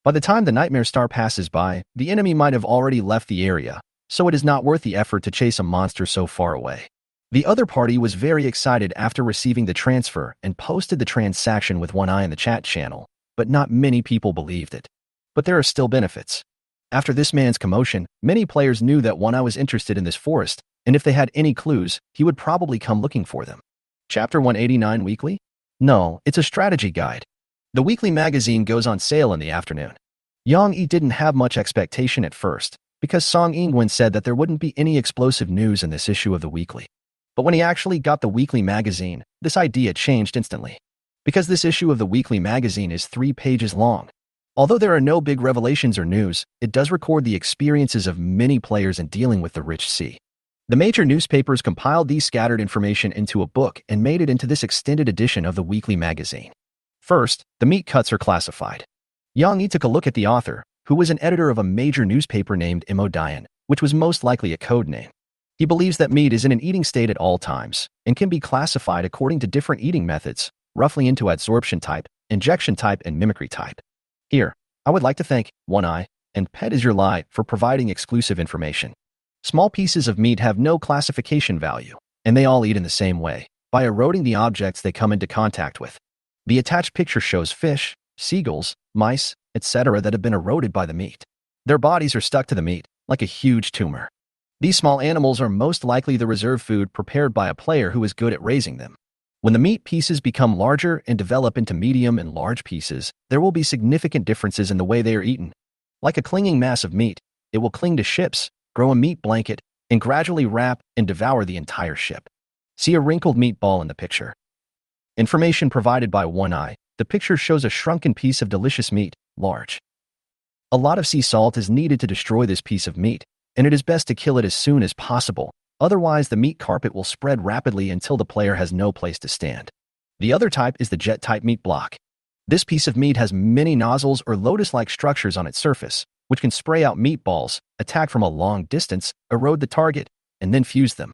A: By the time the nightmare star passes by, the enemy might have already left the area, so it is not worth the effort to chase a monster so far away. The other party was very excited after receiving the transfer and posted the transaction with one eye in the chat channel, but not many people believed it. But there are still benefits. After this man's commotion, many players knew that One Eye was interested in this forest, and if they had any clues, he would probably come looking for them. Chapter 189 Weekly? No, it's a strategy guide. The weekly magazine goes on sale in the afternoon. Yang Yi didn't have much expectation at first, because Song Yingwen said that there wouldn't be any explosive news in this issue of the weekly. But when he actually got the weekly magazine, this idea changed instantly. Because this issue of the weekly magazine is 3 pages long. Although there are no big revelations or news, it does record the experiences of many players in dealing with the rich sea. The major newspapers compiled these scattered information into a book and made it into this extended edition of the weekly magazine. First, the meat cuts are classified. Yang Yi took a look at the author, who was an editor of a major newspaper named Imo Dian, which was most likely a code name. He believes that meat is in an eating state at all times and can be classified according to different eating methods, roughly into adsorption type, injection type, and mimicry type. Here, I would like to thank One Eye and Pet Is Your Lie for providing exclusive information. Small pieces of meat have no classification value, and they all eat in the same way, by eroding the objects they come into contact with. The attached picture shows fish, seagulls, mice, etc. that have been eroded by the meat. Their bodies are stuck to the meat, like a huge tumor. These small animals are most likely the reserve food prepared by a player who is good at raising them. When the meat pieces become larger and develop into medium and large pieces, there will be significant differences in the way they are eaten. Like a clinging mass of meat, it will cling to ships, grow a meat blanket, and gradually wrap and devour the entire ship. See a wrinkled meatball in the picture. Information provided by One Eye. The picture shows a shrunken piece of delicious meat, large. A lot of sea salt is needed to destroy this piece of meat, and it is best to kill it as soon as possible, otherwise the meat carpet will spread rapidly until the player has no place to stand. The other type is the jet-type meat block. This piece of meat has many nozzles or lotus-like structures on its surface, which can spray out meatballs, attack from a long distance, erode the target, and then fuse them.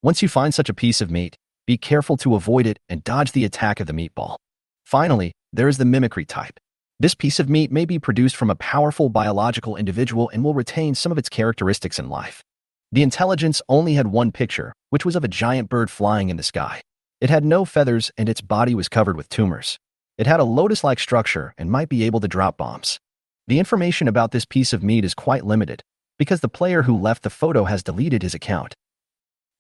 A: Once you find such a piece of meat, be careful to avoid it and dodge the attack of the meatball. Finally, there is the mimicry type. This piece of meat may be produced from a powerful biological individual and will retain some of its characteristics in life. The intelligence only had one picture, which was of a giant bird flying in the sky. It had no feathers and its body was covered with tumors. It had a lotus-like structure and might be able to drop bombs. The information about this piece of meat is quite limited, because the player who left the photo has deleted his account.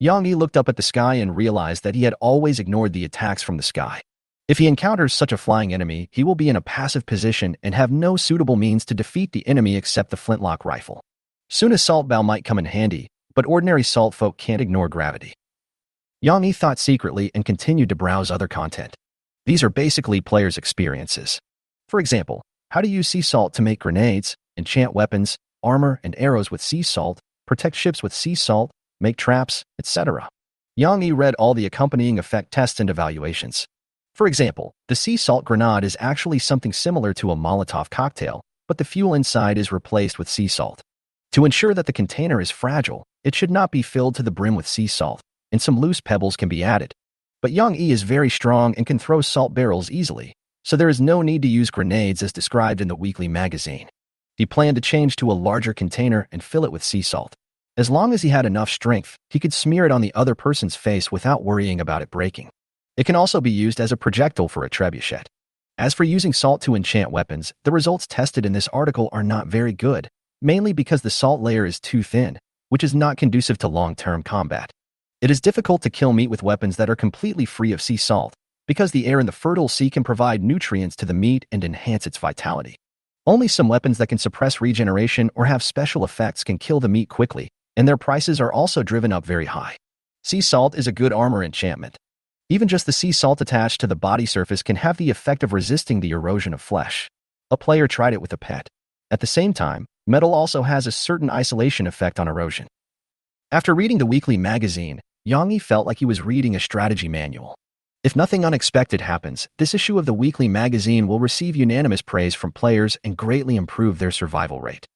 A: Yang Yi looked up at the sky and realized that he had always ignored the attacks from the sky. If he encounters such a flying enemy, he will be in a passive position and have no suitable means to defeat the enemy except the flintlock rifle. Soon a salt bow might come in handy, but ordinary salt folk can't ignore gravity. Yang Yi thought secretly and continued to browse other content. These are basically players' experiences. For example, how to use sea salt to make grenades, enchant weapons, armor and arrows with sea salt, protect ships with sea salt, make traps, etc. Yang Yi read all the accompanying effect tests and evaluations. For example, the sea salt grenade is actually something similar to a Molotov cocktail, but the fuel inside is replaced with sea salt. To ensure that the container is fragile, it should not be filled to the brim with sea salt, and some loose pebbles can be added. But Yang Yi is very strong and can throw salt barrels easily, so there is no need to use grenades as described in the weekly magazine. He planned to change to a larger container and fill it with sea salt. As long as he had enough strength, he could smear it on the other person's face without worrying about it breaking. It can also be used as a projectile for a trebuchet. As for using salt to enchant weapons, the results tested in this article are not very good, mainly because the salt layer is too thin, which is not conducive to long-term combat. It is difficult to kill meat with weapons that are completely free of sea salt, because the air in the fertile sea can provide nutrients to the meat and enhance its vitality. Only some weapons that can suppress regeneration or have special effects can kill the meat quickly, and their prices are also driven up very high. Sea salt is a good armor enchantment. Even just the sea salt attached to the body surface can have the effect of resisting the erosion of flesh. A player tried it with a pet. At the same time, metal also has a certain isolation effect on erosion. After reading the weekly magazine, Yang Yi felt like he was reading a strategy manual. If nothing unexpected happens, this issue of the weekly magazine will receive unanimous praise from players and greatly improve their survival rate.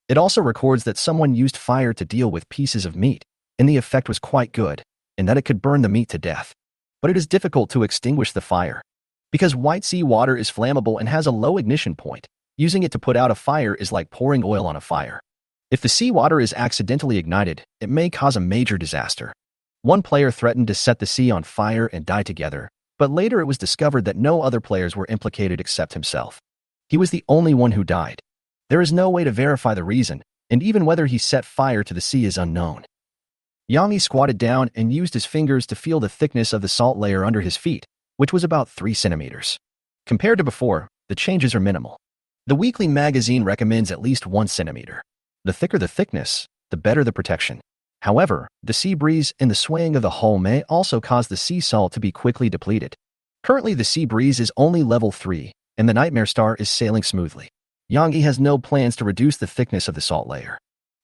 A: It also records that someone used fire to deal with pieces of meat, and the effect was quite good, and that it could burn the meat to death. But it is difficult to extinguish the fire. Because white sea water is flammable and has a low ignition point, using it to put out a fire is like pouring oil on a fire. If the sea water is accidentally ignited, it may cause a major disaster. One player threatened to set the sea on fire and die together, but later it was discovered that no other players were implicated except himself. He was the only one who died. There is no way to verify the reason, and even whether he set fire to the sea is unknown. Yang Yi squatted down and used his fingers to feel the thickness of the salt layer under his feet, which was about 3 centimeters. Compared to before, the changes are minimal. The weekly magazine recommends at least 1 centimeter. The thicker the thickness, the better the protection. However, the sea breeze and the swaying of the hull may also cause the sea salt to be quickly depleted. Currently, the sea breeze is only level 3, and the Nightmare Star is sailing smoothly. Yang Yi has no plans to reduce the thickness of the salt layer.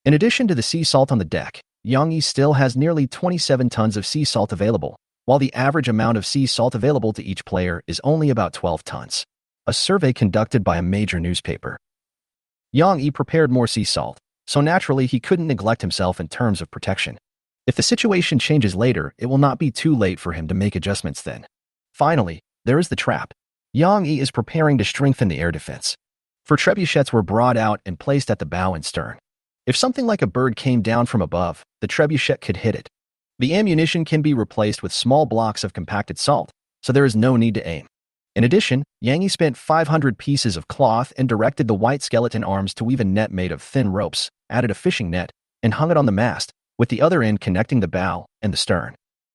A: In addition to the sea salt on the deck, Yang Yi still has nearly 27 tons of sea salt available, while the average amount of sea salt available to each player is only about 12 tons. A survey conducted by a major newspaper. Yang Yi prepared more sea salt, so naturally he couldn't neglect himself in terms of protection. If the situation changes later, it will not be too late for him to make adjustments then. Finally, there is the trap. Yang Yi is preparing to strengthen the air defense. 4 trebuchets were brought out and placed at the bow and stern. If something like a bird came down from above, the trebuchet could hit it. The ammunition can be replaced with small blocks of compacted salt, so there is no need to aim. In addition, Yang Yi spent 500 pieces of cloth and directed the white skeleton arms to weave a net made of thin ropes, added a fishing net, and hung it on the mast, with the other end connecting the bow and the stern.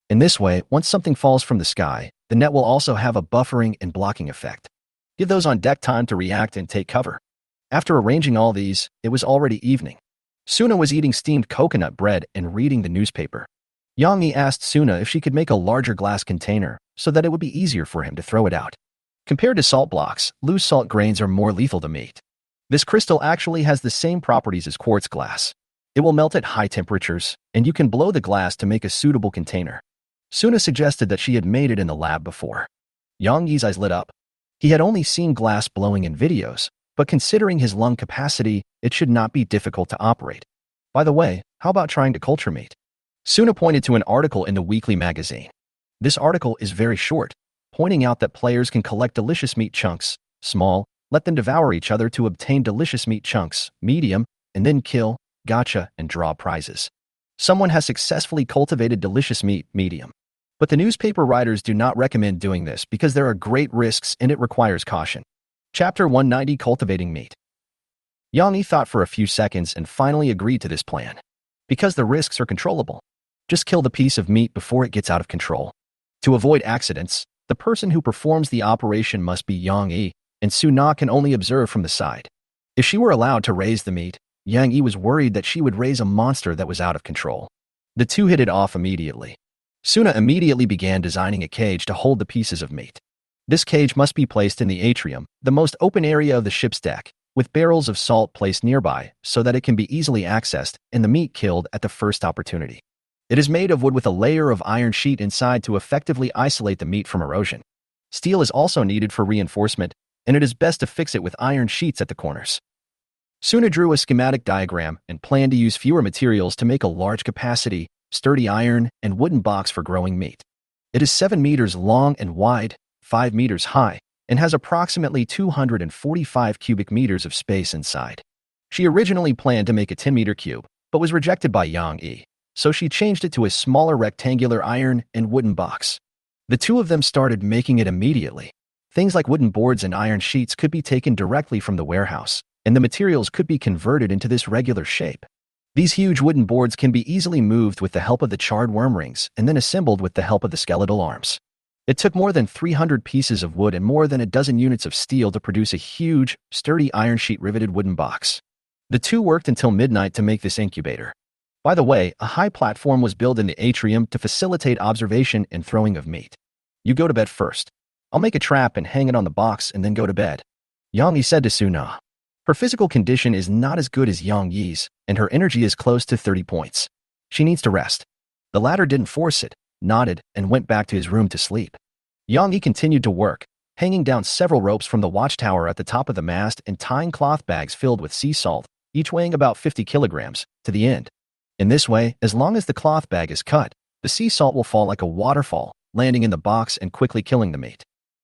A: In this way, once something falls from the sky, the net will also have a buffering and blocking effect. Give those on deck time to react and take cover. After arranging all these, it was already evening. Suna was eating steamed coconut bread and reading the newspaper. Yang Yi asked Suna if she could make a larger glass container so that it would be easier for him to throw it out. Compared to salt blocks, loose salt grains are more lethal to meat. This crystal actually has the same properties as quartz glass. It will melt at high temperatures, and you can blow the glass to make a suitable container. Suna suggested that she had made it in the lab before. Yang Yi's eyes lit up. He had only seen glass blowing in videos, but considering his lung capacity, it should not be difficult to operate. By the way, how about trying to culture meat? Suna pointed to an article in the weekly magazine. This article is very short, pointing out that players can collect delicious meat chunks, small, let them devour each other to obtain delicious meat chunks, medium, and then kill, gotcha, and draw prizes. Someone has successfully cultivated delicious meat, medium. But the newspaper writers do not recommend doing this because there are great risks and it requires caution. Chapter 190 Cultivating Meat. Yang Yi thought for a few seconds and finally agreed to this plan. Because the risks are controllable. Just kill the piece of meat before it gets out of control. To avoid accidents, the person who performs the operation must be Yang Yi, and Suna can only observe from the side. If she were allowed to raise the meat, Yang Yi was worried that she would raise a monster that was out of control. The two hit it off immediately. Suna immediately began designing a cage to hold the pieces of meat. This cage must be placed in the atrium, the most open area of the ship's deck, with barrels of salt placed nearby so that it can be easily accessed and the meat killed at the first opportunity. It is made of wood with a layer of iron sheet inside to effectively isolate the meat from erosion. Steel is also needed for reinforcement, and it is best to fix it with iron sheets at the corners. Suna drew a schematic diagram and planned to use fewer materials to make a large capacity, sturdy iron and wooden box for growing meat. It is 7 meters long and wide, 5 meters high, and has approximately 245 cubic meters of space inside. She originally planned to make a 10-meter cube, but was rejected by Yang Yi, so she changed it to a smaller rectangular iron and wooden box. The two of them started making it immediately. Things like wooden boards and iron sheets could be taken directly from the warehouse, and the materials could be converted into this regular shape. These huge wooden boards can be easily moved with the help of the charred worm rings and then assembled with the help of the skeletal arms. It took more than 300 pieces of wood and more than a dozen units of steel to produce a huge, sturdy iron sheet riveted wooden box. The two worked until midnight to make this incubator. By the way, a high platform was built in the atrium to facilitate observation and throwing of meat. You go to bed first. I'll make a trap and hang it on the box and then go to bed, Yang Yi said to Suna. Her physical condition is not as good as Yang Yi's, and her energy is close to 30 points. She needs to rest. The latter didn't force it, nodded, and went back to his room to sleep. Yang Yi continued to work, hanging down several ropes from the watchtower at the top of the mast and tying cloth bags filled with sea salt, each weighing about 50 kilograms, to the end. In this way, as long as the cloth bag is cut, the sea salt will fall like a waterfall, landing in the box and quickly killing the meat.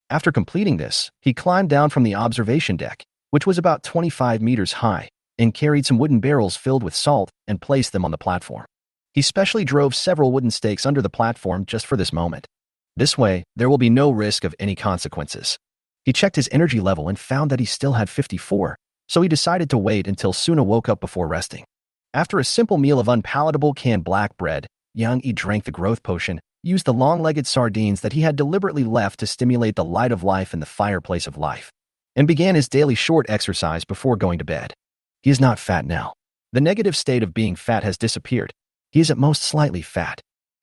A: After completing this, he climbed down from the observation deck, which was about 25 meters high, and carried some wooden barrels filled with salt and placed them on the platform. He specially drove several wooden stakes under the platform just for this moment. This way, there will be no risk of any consequences. He checked his energy level and found that he still had 54, so he decided to wait until Suna woke up before resting. After a simple meal of unpalatable canned black bread, Yang Yi drank the growth potion, used the long-legged sardines that he had deliberately left to stimulate the light of life in the fireplace of life, and began his daily short exercise before going to bed. He is not fat now. The negative state of being fat has disappeared. He is at most slightly fat.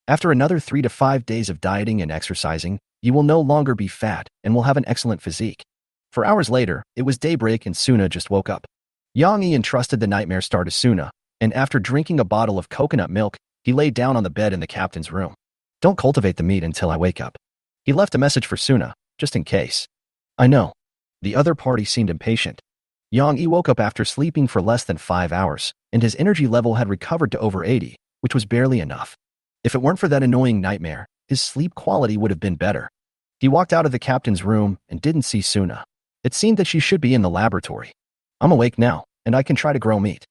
A: After another 3 to 5 days of dieting and exercising, you will no longer be fat and will have an excellent physique. For hours later, it was daybreak and Suna just woke up. Yang Yi entrusted the nightmare star to Suna, and after drinking a bottle of coconut milk, he lay down on the bed in the captain's room. Don't cultivate the meat until I wake up. He left a message for Suna, just in case. I know. The other party seemed impatient. Yang Yi woke up after sleeping for less than 5 hours, and his energy level had recovered to over 80, which was barely enough. If it weren't for that annoying nightmare, his sleep quality would have been better. He walked out of the captain's room and didn't see Suna. It seemed that she should be in the laboratory. I'm awake now, and I can try to grow meat.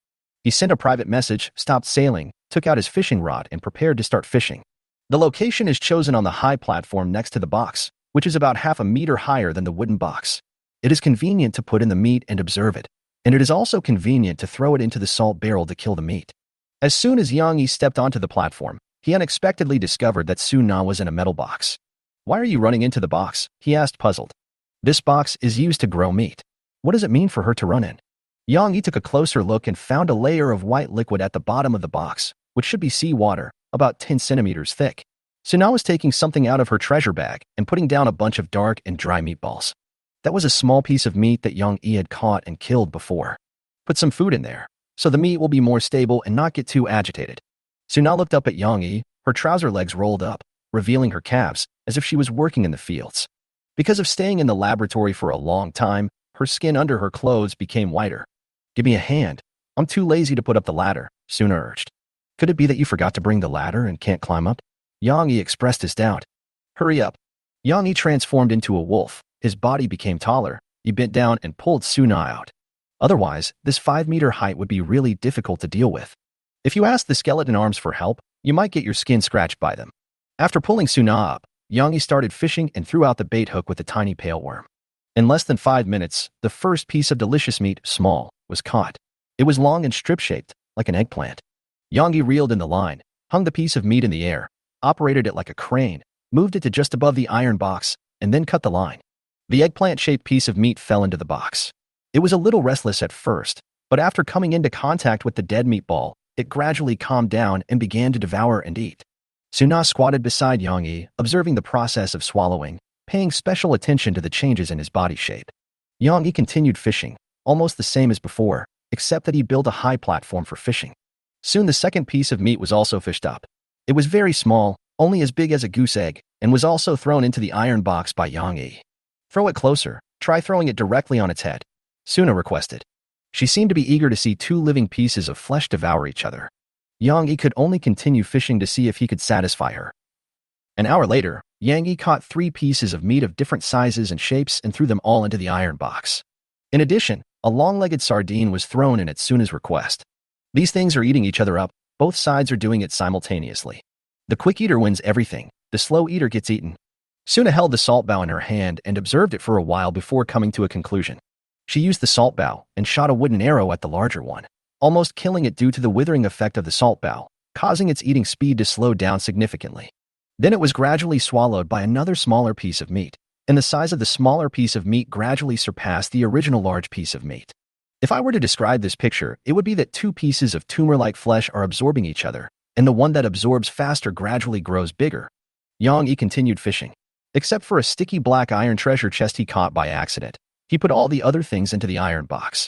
A: He sent a private message, stopped sailing, took out his fishing rod, and prepared to start fishing. The location is chosen on the high platform next to the box, which is about half a meter higher than the wooden box. It is convenient to put in the meat and observe it, and it is also convenient to throw it into the salt barrel to kill the meat. As soon as Yang Yi stepped onto the platform, he unexpectedly discovered that Suna was in a metal box. Why are you running into the box? He asked, puzzled. This box is used to grow meat. What does it mean for her to run in? Yang Yi took a closer look and found a layer of white liquid at the bottom of the box, which should be seawater, about 10 centimeters thick. Suna was taking something out of her treasure bag and putting down a bunch of dark and dry meatballs. That was a small piece of meat that Yang Yi had caught and killed before. Put some food in there, so the meat will be more stable and not get too agitated. Suna looked up at Yang Yi, her trouser legs rolled up, revealing her calves, as if she was working in the fields. Because of staying in the laboratory for a long time, her skin under her clothes became whiter. Give me a hand. I'm too lazy to put up the ladder, Suna urged. Could it be that you forgot to bring the ladder and can't climb up? Yang Yi expressed his doubt. Hurry up. Yang Yi transformed into a wolf. His body became taller. He bent down and pulled Suna out. Otherwise, this 5-meter height would be really difficult to deal with. If you ask the skeleton arms for help, you might get your skin scratched by them. After pulling Suna up, Yang Yi started fishing and threw out the bait hook with a tiny pale worm. In less than 5 minutes, the first piece of delicious meat, small, was caught. It was long and strip-shaped, like an eggplant. Yang Yi reeled in the line, hung the piece of meat in the air, operated it like a crane, moved it to just above the iron box, and then cut the line. The eggplant-shaped piece of meat fell into the box. It was a little restless at first, but after coming into contact with the dead meatball, it gradually calmed down and began to devour and eat. Suna squatted beside Yang Yi, observing the process of swallowing, paying special attention to the changes in his body shape. Yang Yi continued fishing, almost the same as before, except that he built a high platform for fishing. Soon the second piece of meat was also fished up. It was very small, only as big as a goose egg, and was also thrown into the iron box by Yang Yi. Throw it closer. Try throwing it directly on its head, Suna requested. She seemed to be eager to see 2 living pieces of flesh devour each other. Yang Yi could only continue fishing to see if he could satisfy her. An hour later, Yang Yi caught 3 pieces of meat of different sizes and shapes and threw them all into the iron box. In addition, a long-legged sardine was thrown in at Suna's request. These things are eating each other up. Both sides are doing it simultaneously. The quick eater wins everything. The slow eater gets eaten. Suna held the salt bow in her hand and observed it for a while before coming to a conclusion. She used the salt bow and shot a wooden arrow at the larger one, almost killing it due to the withering effect of the salt bow, causing its eating speed to slow down significantly. Then it was gradually swallowed by another smaller piece of meat, and the size of the smaller piece of meat gradually surpassed the original large piece of meat. If I were to describe this picture, it would be that two pieces of tumor-like flesh are absorbing each other, and the one that absorbs faster gradually grows bigger. Yang Yi continued fishing. Except for a sticky black iron treasure chest he caught by accident, he put all the other things into the iron box.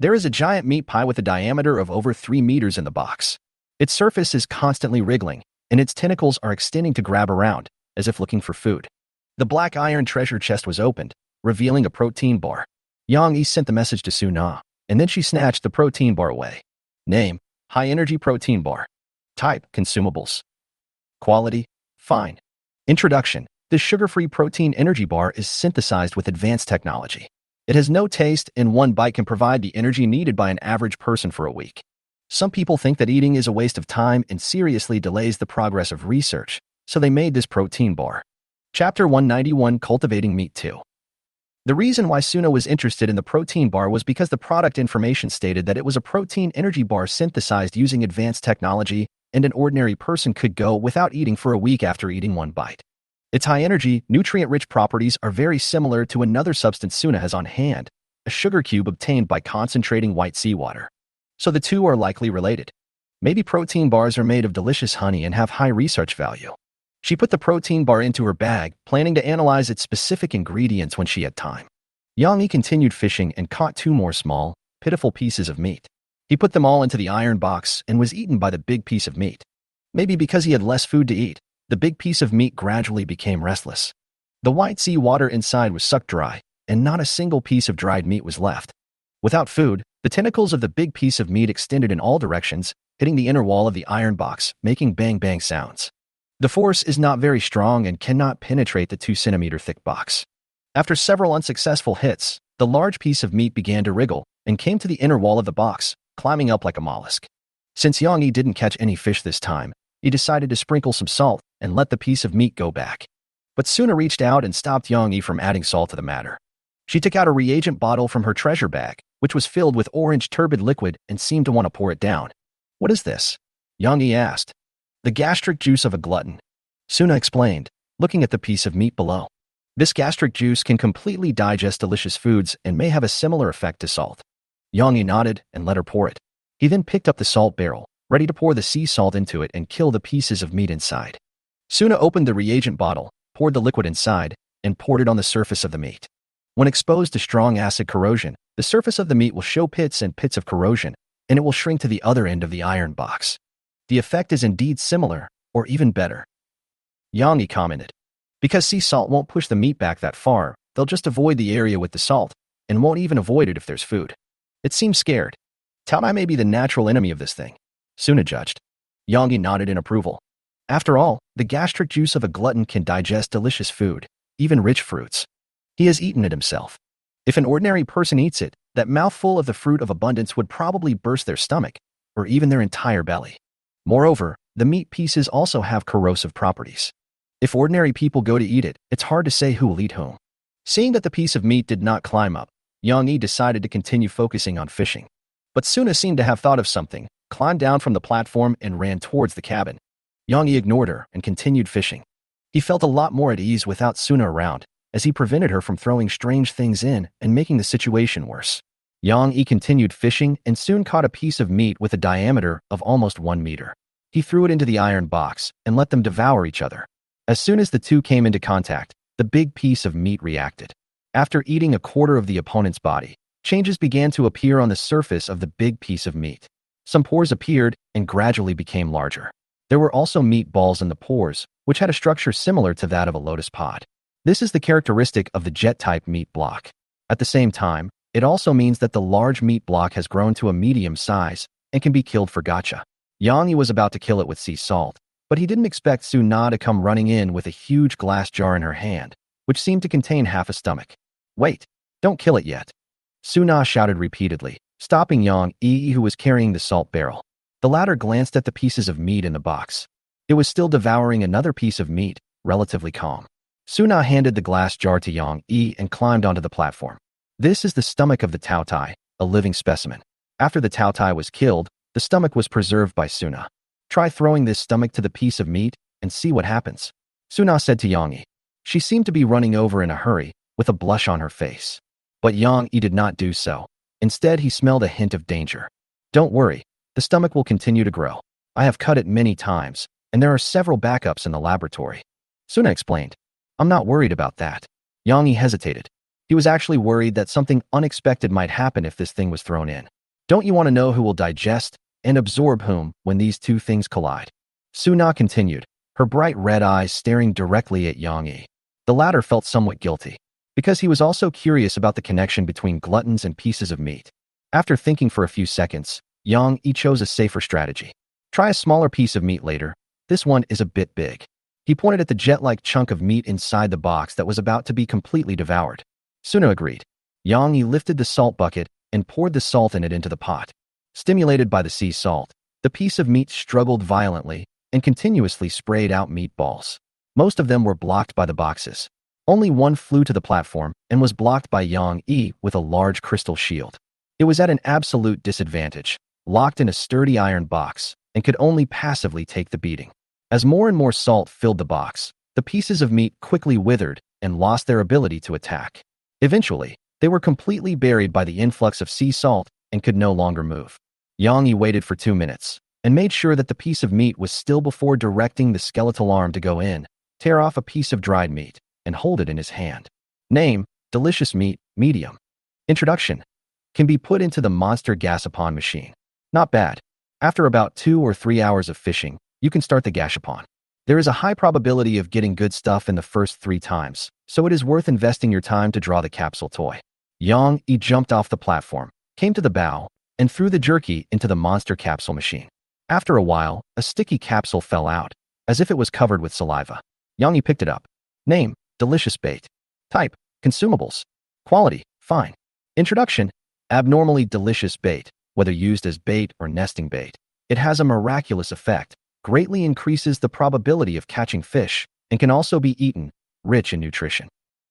A: There is a giant meat pie with a diameter of over 3 meters in the box. Its surface is constantly wriggling, and its tentacles are extending to grab around, as if looking for food. The black iron treasure chest was opened, revealing a protein bar. Yang Yi sent the message to Suna, and then she snatched the protein bar away. Name: high-energy protein bar. Type: consumables. Quality: fine. Introduction: this sugar-free protein energy bar is synthesized with advanced technology. It has no taste, and one bite can provide the energy needed by an average person for a week. Some people think that eating is a waste of time and seriously delays the progress of research, so they made this protein bar. Chapter 191: Cultivating Meat 2. The reason why Suna was interested in the protein bar was because the product information stated that it was a protein energy bar synthesized using advanced technology, and an ordinary person could go without eating for a week after eating one bite. Its high-energy, nutrient-rich properties are very similar to another substance Suna has on hand, a sugar cube obtained by concentrating white seawater. So the two are likely related. Maybe protein bars are made of delicious honey and have high research value. She put the protein bar into her bag, planning to analyze its specific ingredients when she had time. Yang Yi continued fishing and caught 2 more small, pitiful pieces of meat. He put them all into the iron box and was eaten by the big piece of meat. Maybe because he had less food to eat, the big piece of meat gradually became restless. The white sea water inside was sucked dry, and not a single piece of dried meat was left. Without food, the tentacles of the big piece of meat extended in all directions, hitting the inner wall of the iron box, making bang-bang sounds. The force is not very strong and cannot penetrate the 2-centimeter thick box. After several unsuccessful hits, the large piece of meat began to wriggle and came to the inner wall of the box, climbing up like a mollusk. Since Yang Yi didn't catch any fish this time, he decided to sprinkle some salt and let the piece of meat go back. But Suna reached out and stopped Yang Yi from adding salt to the matter. She took out a reagent bottle from her treasure bag, which was filled with orange turbid liquid, and seemed to want to pour it down. "What is this?" Yang Yi asked. "The gastric juice of a glutton," Suna explained, looking at the piece of meat below. This gastric juice can completely digest delicious foods and may have a similar effect to salt. Yang Yi nodded and let her pour it. He then picked up the salt barrel, ready to pour the sea salt into it and kill the pieces of meat inside. Suna opened the reagent bottle, poured the liquid inside, and poured it on the surface of the meat. When exposed to strong acid corrosion, the surface of the meat will show pits and pits of corrosion, and it will shrink to the other end of the iron box. The effect is indeed similar, or even better. Yang Yi commented. Because sea salt won't push the meat back that far, they'll just avoid the area with the salt, and won't even avoid it if there's food. It seems scared. Taomai may be the natural enemy of this thing, Suna judged. Yang Yi nodded in approval. After all, the gastric juice of a glutton can digest delicious food, even rich fruits. He has eaten it himself. If an ordinary person eats it, that mouthful of the fruit of abundance would probably burst their stomach, or even their entire belly. Moreover, the meat pieces also have corrosive properties. If ordinary people go to eat it, it's hard to say who will eat whom. Seeing that the piece of meat did not climb up, Yang Yi decided to continue focusing on fishing. But Suna seemed to have thought of something, climbed down from the platform and ran towards the cabin. Yang Yi ignored her and continued fishing. He felt a lot more at ease without Suna around, as he prevented her from throwing strange things in and making the situation worse. Yang Yi continued fishing and soon caught a piece of meat with a diameter of almost 1 meter. He threw it into the iron box and let them devour each other. As soon as the two came into contact, the big piece of meat reacted. After eating a quarter of the opponent's body, changes began to appear on the surface of the big piece of meat. Some pores appeared and gradually became larger. There were also meat balls in the pores, which had a structure similar to that of a lotus pod. This is the characteristic of the jet-type meat block. At the same time, it also means that the large meat block has grown to a medium size and can be killed for gacha. Yang Yi was about to kill it with sea salt, but he didn't expect Suna to come running in with a huge glass jar in her hand, which seemed to contain half a stomach. "Wait, don't kill it yet," Suna shouted repeatedly, stopping Yang Yi, who was carrying the salt barrel. The latter glanced at the pieces of meat in the box. It was still devouring another piece of meat, relatively calm. Suna handed the glass jar to Yang Yi and climbed onto the platform. This is the stomach of the Taotai, a living specimen. After the Taotai was killed, the stomach was preserved by Suna. "Try throwing this stomach to the piece of meat and see what happens," Suna said to Yang Yi. She seemed to be running over in a hurry, with a blush on her face. But Yang Yi did not do so. Instead, he smelled a hint of danger. Don't worry, the stomach will continue to grow. I have cut it many times, and there are several backups in the laboratory. Suna explained. I'm not worried about that. Yang Yi hesitated. He was actually worried that something unexpected might happen if this thing was thrown in. Don't you want to know who will digest and absorb whom when these two things collide? Suna continued, her bright red eyes staring directly at Yang Yi. The latter felt somewhat guilty, because he was also curious about the connection between gluttons and pieces of meat. After thinking for a few seconds, Yang Yi chose a safer strategy. Try a smaller piece of meat later. This one is a bit big. He pointed at the jet-like chunk of meat inside the box that was about to be completely devoured. Suna agreed. Yang Yi lifted the salt bucket and poured the salt in it into the pot. Stimulated by the sea salt, the piece of meat struggled violently and continuously sprayed out meatballs. Most of them were blocked by the boxes. Only one flew to the platform and was blocked by Yang Yi with a large crystal shield. It was at an absolute disadvantage, locked in a sturdy iron box, and could only passively take the beating. As more and more salt filled the box, the pieces of meat quickly withered and lost their ability to attack. Eventually, they were completely buried by the influx of sea salt and could no longer move. Yang Yi waited for 2 minutes and made sure that the piece of meat was still before directing the skeletal arm to go in, tear off a piece of dried meat, and hold it in his hand. Name, delicious meat, medium. Introduction, can be put into the monster gashapon machine. Not bad. After about 2 or 3 hours of fishing, you can start the gashapon. There is a high probability of getting good stuff in the first 3 times, so it is worth investing your time to draw the capsule toy. Yang Yi jumped off the platform, came to the bow, and threw the jerky into the monster capsule machine. After a while, a sticky capsule fell out, as if it was covered with saliva. Yang Yi picked it up. Name, delicious bait. Type, consumables. Quality, fine. Introduction, abnormally delicious bait, whether used as bait or nesting bait. It has a miraculous effect, greatly increases the probability of catching fish, and can also be eaten, rich in nutrition.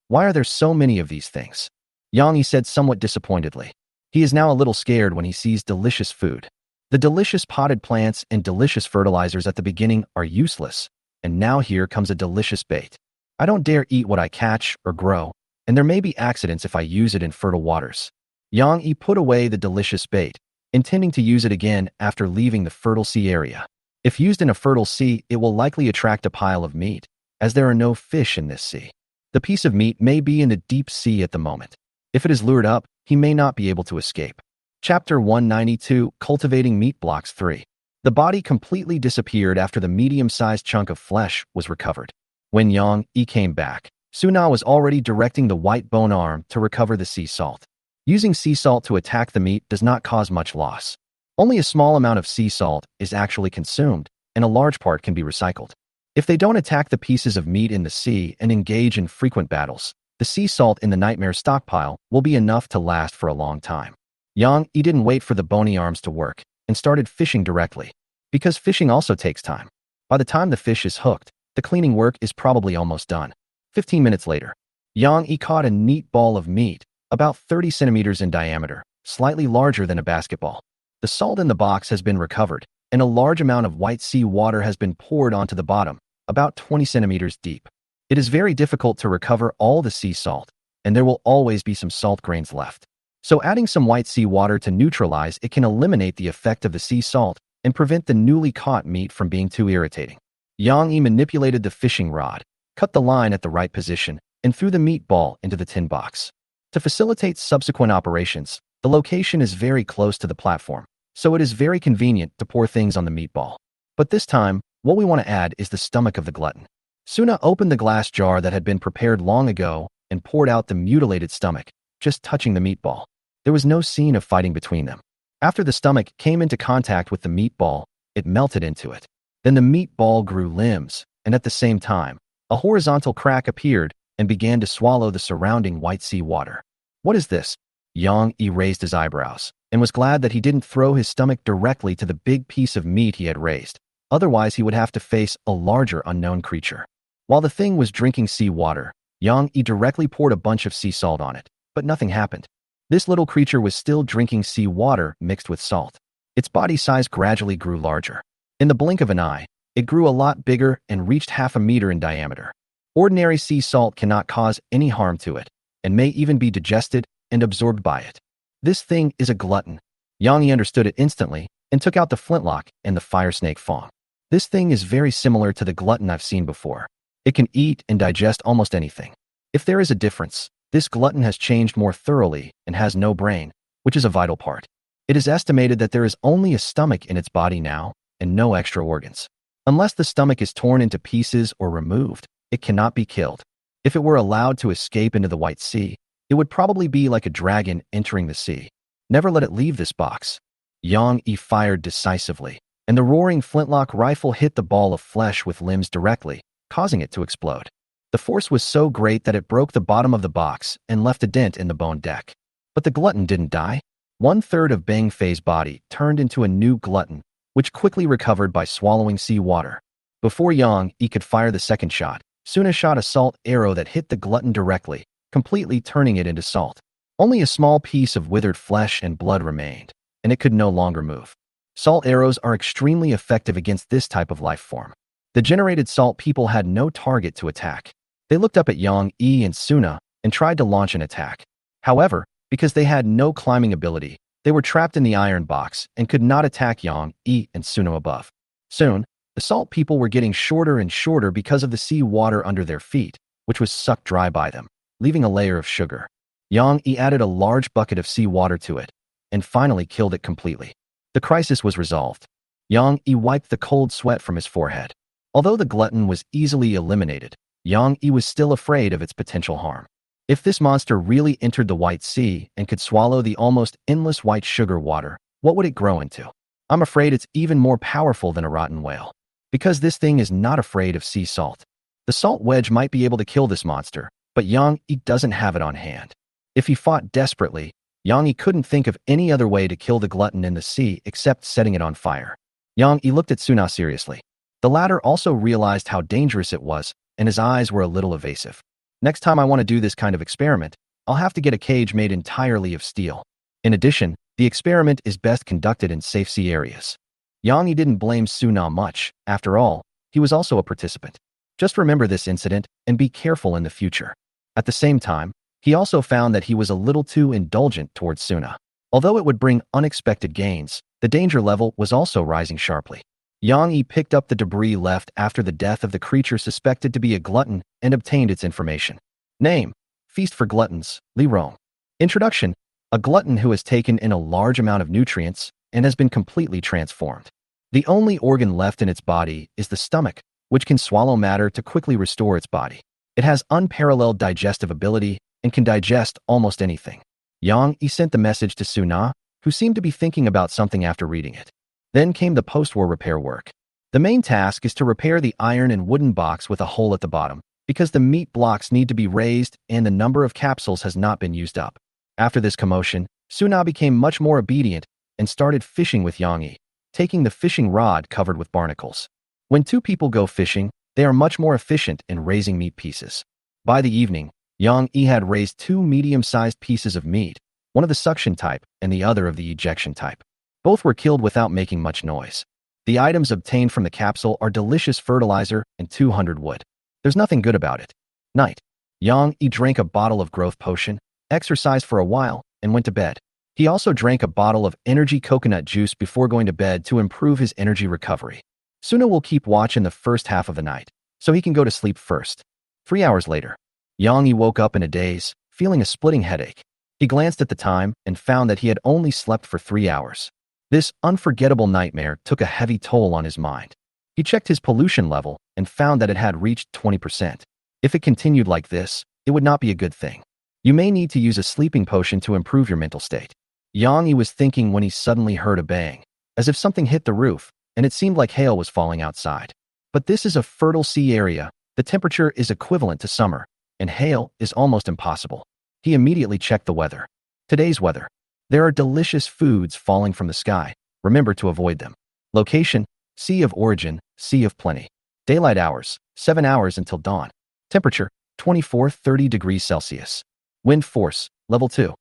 A: Why are there so many of these things? Yang Yi said somewhat disappointedly. He is now a little scared when he sees delicious food. The delicious potted plants and delicious fertilizers at the beginning are useless, and now here comes a delicious bait. I don't dare eat what I catch or grow, and there may be accidents if I use it in fertile waters. Yang Yi put away the delicious bait, intending to use it again after leaving the fertile sea area. If used in a fertile sea, it will likely attract a pile of meat, as there are no fish in this sea. The piece of meat may be in the deep sea at the moment. If it is lured up, he may not be able to escape. Chapter 192, Cultivating Meat Blocks 3. The body completely disappeared after the medium-sized chunk of flesh was recovered. When Yang Yi came back, Suna was already directing the white bone arm to recover the sea salt. Using sea salt to attack the meat does not cause much loss. Only a small amount of sea salt is actually consumed, and a large part can be recycled. If they don't attack the pieces of meat in the sea and engage in frequent battles, the sea salt in the nightmare stockpile will be enough to last for a long time. Yang Yi didn't wait for the bony arms to work and started fishing directly, because fishing also takes time. By the time the fish is hooked, the cleaning work is probably almost done. 15 minutes later, Yang Yi caught a neat ball of meat, about 30 centimeters in diameter, slightly larger than a basketball. The salt in the box has been recovered, and a large amount of white sea water has been poured onto the bottom, about 20 centimeters deep. It is very difficult to recover all the sea salt, and there will always be some salt grains left. So adding some white sea water to neutralize it can eliminate the effect of the sea salt and prevent the newly caught meat from being too irritating. Yang Yi manipulated the fishing rod, cut the line at the right position, and threw the meatball into the tin box. To facilitate subsequent operations, the location is very close to the platform, so it is very convenient to pour things on the meatball. But this time, what we want to add is the stomach of the glutton. Suna opened the glass jar that had been prepared long ago and poured out the mutilated stomach, just touching the meatball. There was no scene of fighting between them. After the stomach came into contact with the meatball, it melted into it. Then the meatball grew limbs, and at the same time, a horizontal crack appeared and began to swallow the surrounding white sea water. What is this? Yang Yi raised his eyebrows and was glad that he didn't throw his stomach directly to the big piece of meat he had raised. Otherwise, he would have to face a larger unknown creature. While the thing was drinking sea water, Yang Yi directly poured a bunch of sea salt on it, but nothing happened. This little creature was still drinking sea water mixed with salt. Its body size gradually grew larger. In the blink of an eye, it grew a lot bigger and reached 1/2 meter in diameter. Ordinary sea salt cannot cause any harm to it, and may even be digested and absorbed by it. This thing is a glutton. Yang Yi understood it instantly and took out the flintlock and the fire snake fang. This thing is very similar to the glutton I've seen before. It can eat and digest almost anything. If there is a difference, this glutton has changed more thoroughly and has no brain, which is a vital part. It is estimated that there is only a stomach in its body now and no extra organs. Unless the stomach is torn into pieces or removed, it cannot be killed. If it were allowed to escape into the White Sea, it would probably be like a dragon entering the sea. Never let it leave this box. Yang Yi fired decisively, and the roaring flintlock rifle hit the ball of flesh with limbs directly, causing it to explode. The force was so great that it broke the bottom of the box and left a dent in the bone deck. But the glutton didn't die. 1/3 of Bang Fei's body turned into a new glutton, which quickly recovered by swallowing sea water. Before Yang Yi could fire the second shot, Suna shot a salt arrow that hit the glutton directly, completely turning it into salt. Only a small piece of withered flesh and blood remained, and it could no longer move. Salt arrows are extremely effective against this type of life form. The generated salt people had no target to attack. They looked up at Yang Yi and Suna and tried to launch an attack. However, because they had no climbing ability, they were trapped in the iron box and could not attack Yang Yi and Suna above. Soon, the salt people were getting shorter and shorter because of the sea water under their feet, which was sucked dry by them, leaving a layer of sugar. Yang Yi added a large bucket of sea water to it, and finally killed it completely. The crisis was resolved. Yang Yi wiped the cold sweat from his forehead. Although the glutton was easily eliminated, Yang Yi was still afraid of its potential harm. If this monster really entered the White Sea and could swallow the almost endless white sugar water, what would it grow into? I'm afraid it's even more powerful than a rotten whale. Because this thing is not afraid of sea salt. The salt wedge might be able to kill this monster, but Yang Yi doesn't have it on hand. If he fought desperately, Yang Yi couldn't think of any other way to kill the glutton in the sea except setting it on fire. Yang Yi looked at Suna seriously. The latter also realized how dangerous it was, and his eyes were a little evasive. Next time I want to do this kind of experiment, I'll have to get a cage made entirely of steel. In addition, the experiment is best conducted in safe sea areas. Yang Yi didn't blame Suna much. After all, he was also a participant. Just remember this incident and be careful in the future. At the same time, he also found that he was a little too indulgent towards Suna. Although it would bring unexpected gains, the danger level was also rising sharply. Yang Yi picked up the debris left after the death of the creature suspected to be a glutton and obtained its information. Name: Feast for Gluttons, Li Rong. Introduction: a glutton who has taken in a large amount of nutrients and has been completely transformed. The only organ left in its body is the stomach, which can swallow matter to quickly restore its body. It has unparalleled digestive ability and can digest almost anything. Yang Yi sent the message to Suna, who seemed to be thinking about something after reading it. Then came the post-war repair work. The main task is to repair the iron and wooden box with a hole at the bottom, because the meat blocks need to be raised and the number of capsules has not been used up. After this commotion, Suna became much more obedient and started fishing with Yang Yi, taking the fishing rod covered with barnacles. When two people go fishing, they are much more efficient in raising meat pieces. By the evening, Yang Yi had raised 2 medium-sized pieces of meat, one of the suction type and the other of the ejection type. Both were killed without making much noise. The items obtained from the capsule are delicious fertilizer and 200 wood. There's nothing good about it. Night. Yang Yi drank a bottle of growth potion, exercised for a while, and went to bed. He also drank a bottle of energy coconut juice before going to bed to improve his energy recovery. Suna will keep watch in the first half of the night, so he can go to sleep first. 3 hours later, Yang Yi woke up in a daze, feeling a splitting headache. He glanced at the time and found that he had only slept for 3 hours. This unforgettable nightmare took a heavy toll on his mind. He checked his pollution level and found that it had reached 20%. If it continued like this, it would not be a good thing. You may need to use a sleeping potion to improve your mental state. Yang Yi was thinking when he suddenly heard a bang, as if something hit the roof, and it seemed like hail was falling outside. But this is a fertile sea area, the temperature is equivalent to summer, and hail is almost impossible. He immediately checked the weather. Today's weather. There are delicious foods falling from the sky. Remember to avoid them. Location: Sea of Origin, Sea of Plenty. Daylight hours: 7 hours until dawn. Temperature: 24-30 degrees Celsius. Wind force: level 2.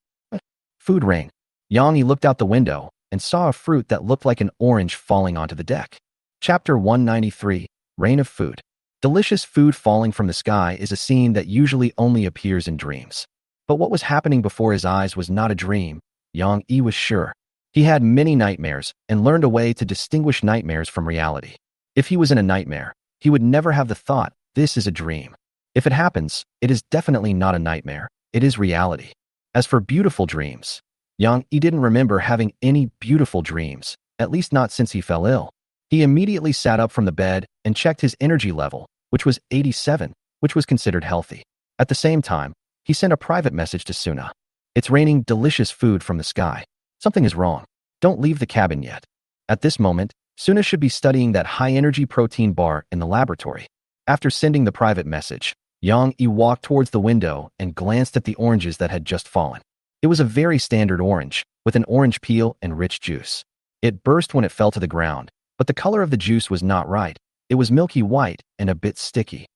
A: Food rain. Yang Yi looked out the window and saw a fruit that looked like an orange falling onto the deck. Chapter 193: Rain of Food. Delicious food falling from the sky is a scene that usually only appears in dreams. But what was happening before his eyes was not a dream, Yang Yi was sure. He had many nightmares and learned a way to distinguish nightmares from reality. If he was in a nightmare, he would never have the thought, this is a dream. If it happens, it is definitely not a nightmare, it is reality. As for beautiful dreams, Yang Yi didn't remember having any beautiful dreams, at least not since he fell ill. He immediately sat up from the bed and checked his energy level, which was 87, which was considered healthy. At the same time, he sent a private message to Suna. It's raining delicious food from the sky. Something is wrong. Don't leave the cabin yet. At this moment, Suna should be studying that high-energy protein bar in the laboratory. After sending the private message, Yang Yi walked towards the window and glanced at the oranges that had just fallen. It was a very standard orange, with an orange peel and rich juice. It burst when it fell to the ground, but the color of the juice was not right. It was milky white and a bit sticky.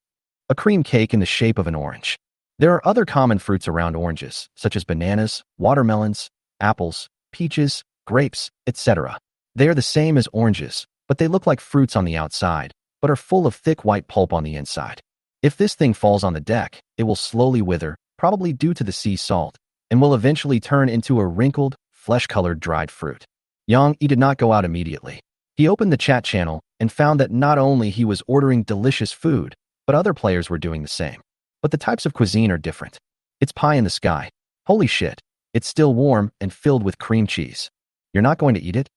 A: A cream cake in the shape of an orange. There are other common fruits around oranges, such as bananas, watermelons, apples, peaches, grapes, etc. They are the same as oranges, but they look like fruits on the outside, but are full of thick white pulp on the inside. If this thing falls on the deck, it will slowly wither, probably due to the sea salt, and will eventually turn into a wrinkled, flesh-colored dried fruit. Yang Yi did not go out immediately. He opened the chat channel and found that not only he was ordering delicious food, but other players were doing the same. But the types of cuisine are different. It's pie in the sky. Holy shit. It's still warm and filled with cream cheese. You're not going to eat it?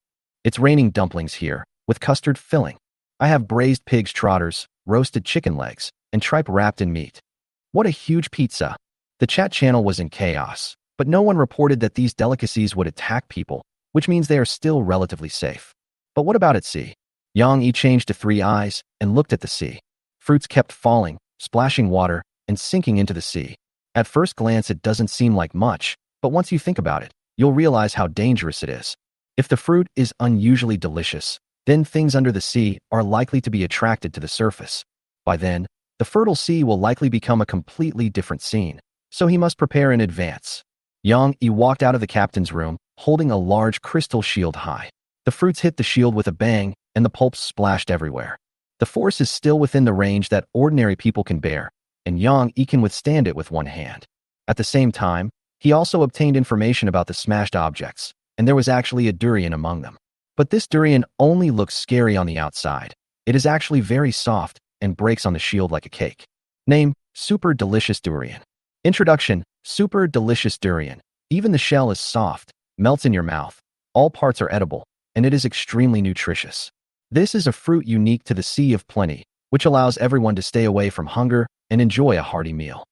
A: It's raining dumplings here, with custard filling. I have braised pig's trotters, roasted chicken legs, and tripe wrapped in meat. What a huge pizza. The chat channel was in chaos, but no one reported that these delicacies would attack people, which means they are still relatively safe. But what about at sea? Yang Yi changed to 3 eyes and looked at the sea. Fruits kept falling, splashing water, and sinking into the sea. At first glance, it doesn't seem like much, but once you think about it, you'll realize how dangerous it is. If the fruit is unusually delicious, then things under the sea are likely to be attracted to the surface. By then, the fertile sea will likely become a completely different scene, so he must prepare in advance. Yang Yi walked out of the captain's room, holding a large crystal shield high. The fruits hit the shield with a bang, and the pulps splashed everywhere. The force is still within the range that ordinary people can bear, and Yang Yi can withstand it with one hand. At the same time, he also obtained information about the smashed objects, and there was actually a durian among them. But this durian only looks scary on the outside. It is actually very soft and breaks on the shield like a cake. Name: Super Delicious Durian. Introduction: Super Delicious Durian. Even the shell is soft, melts in your mouth. All parts are edible, and it is extremely nutritious. This is a fruit unique to the Sea of Plenty, which allows everyone to stay away from hunger and enjoy a hearty meal.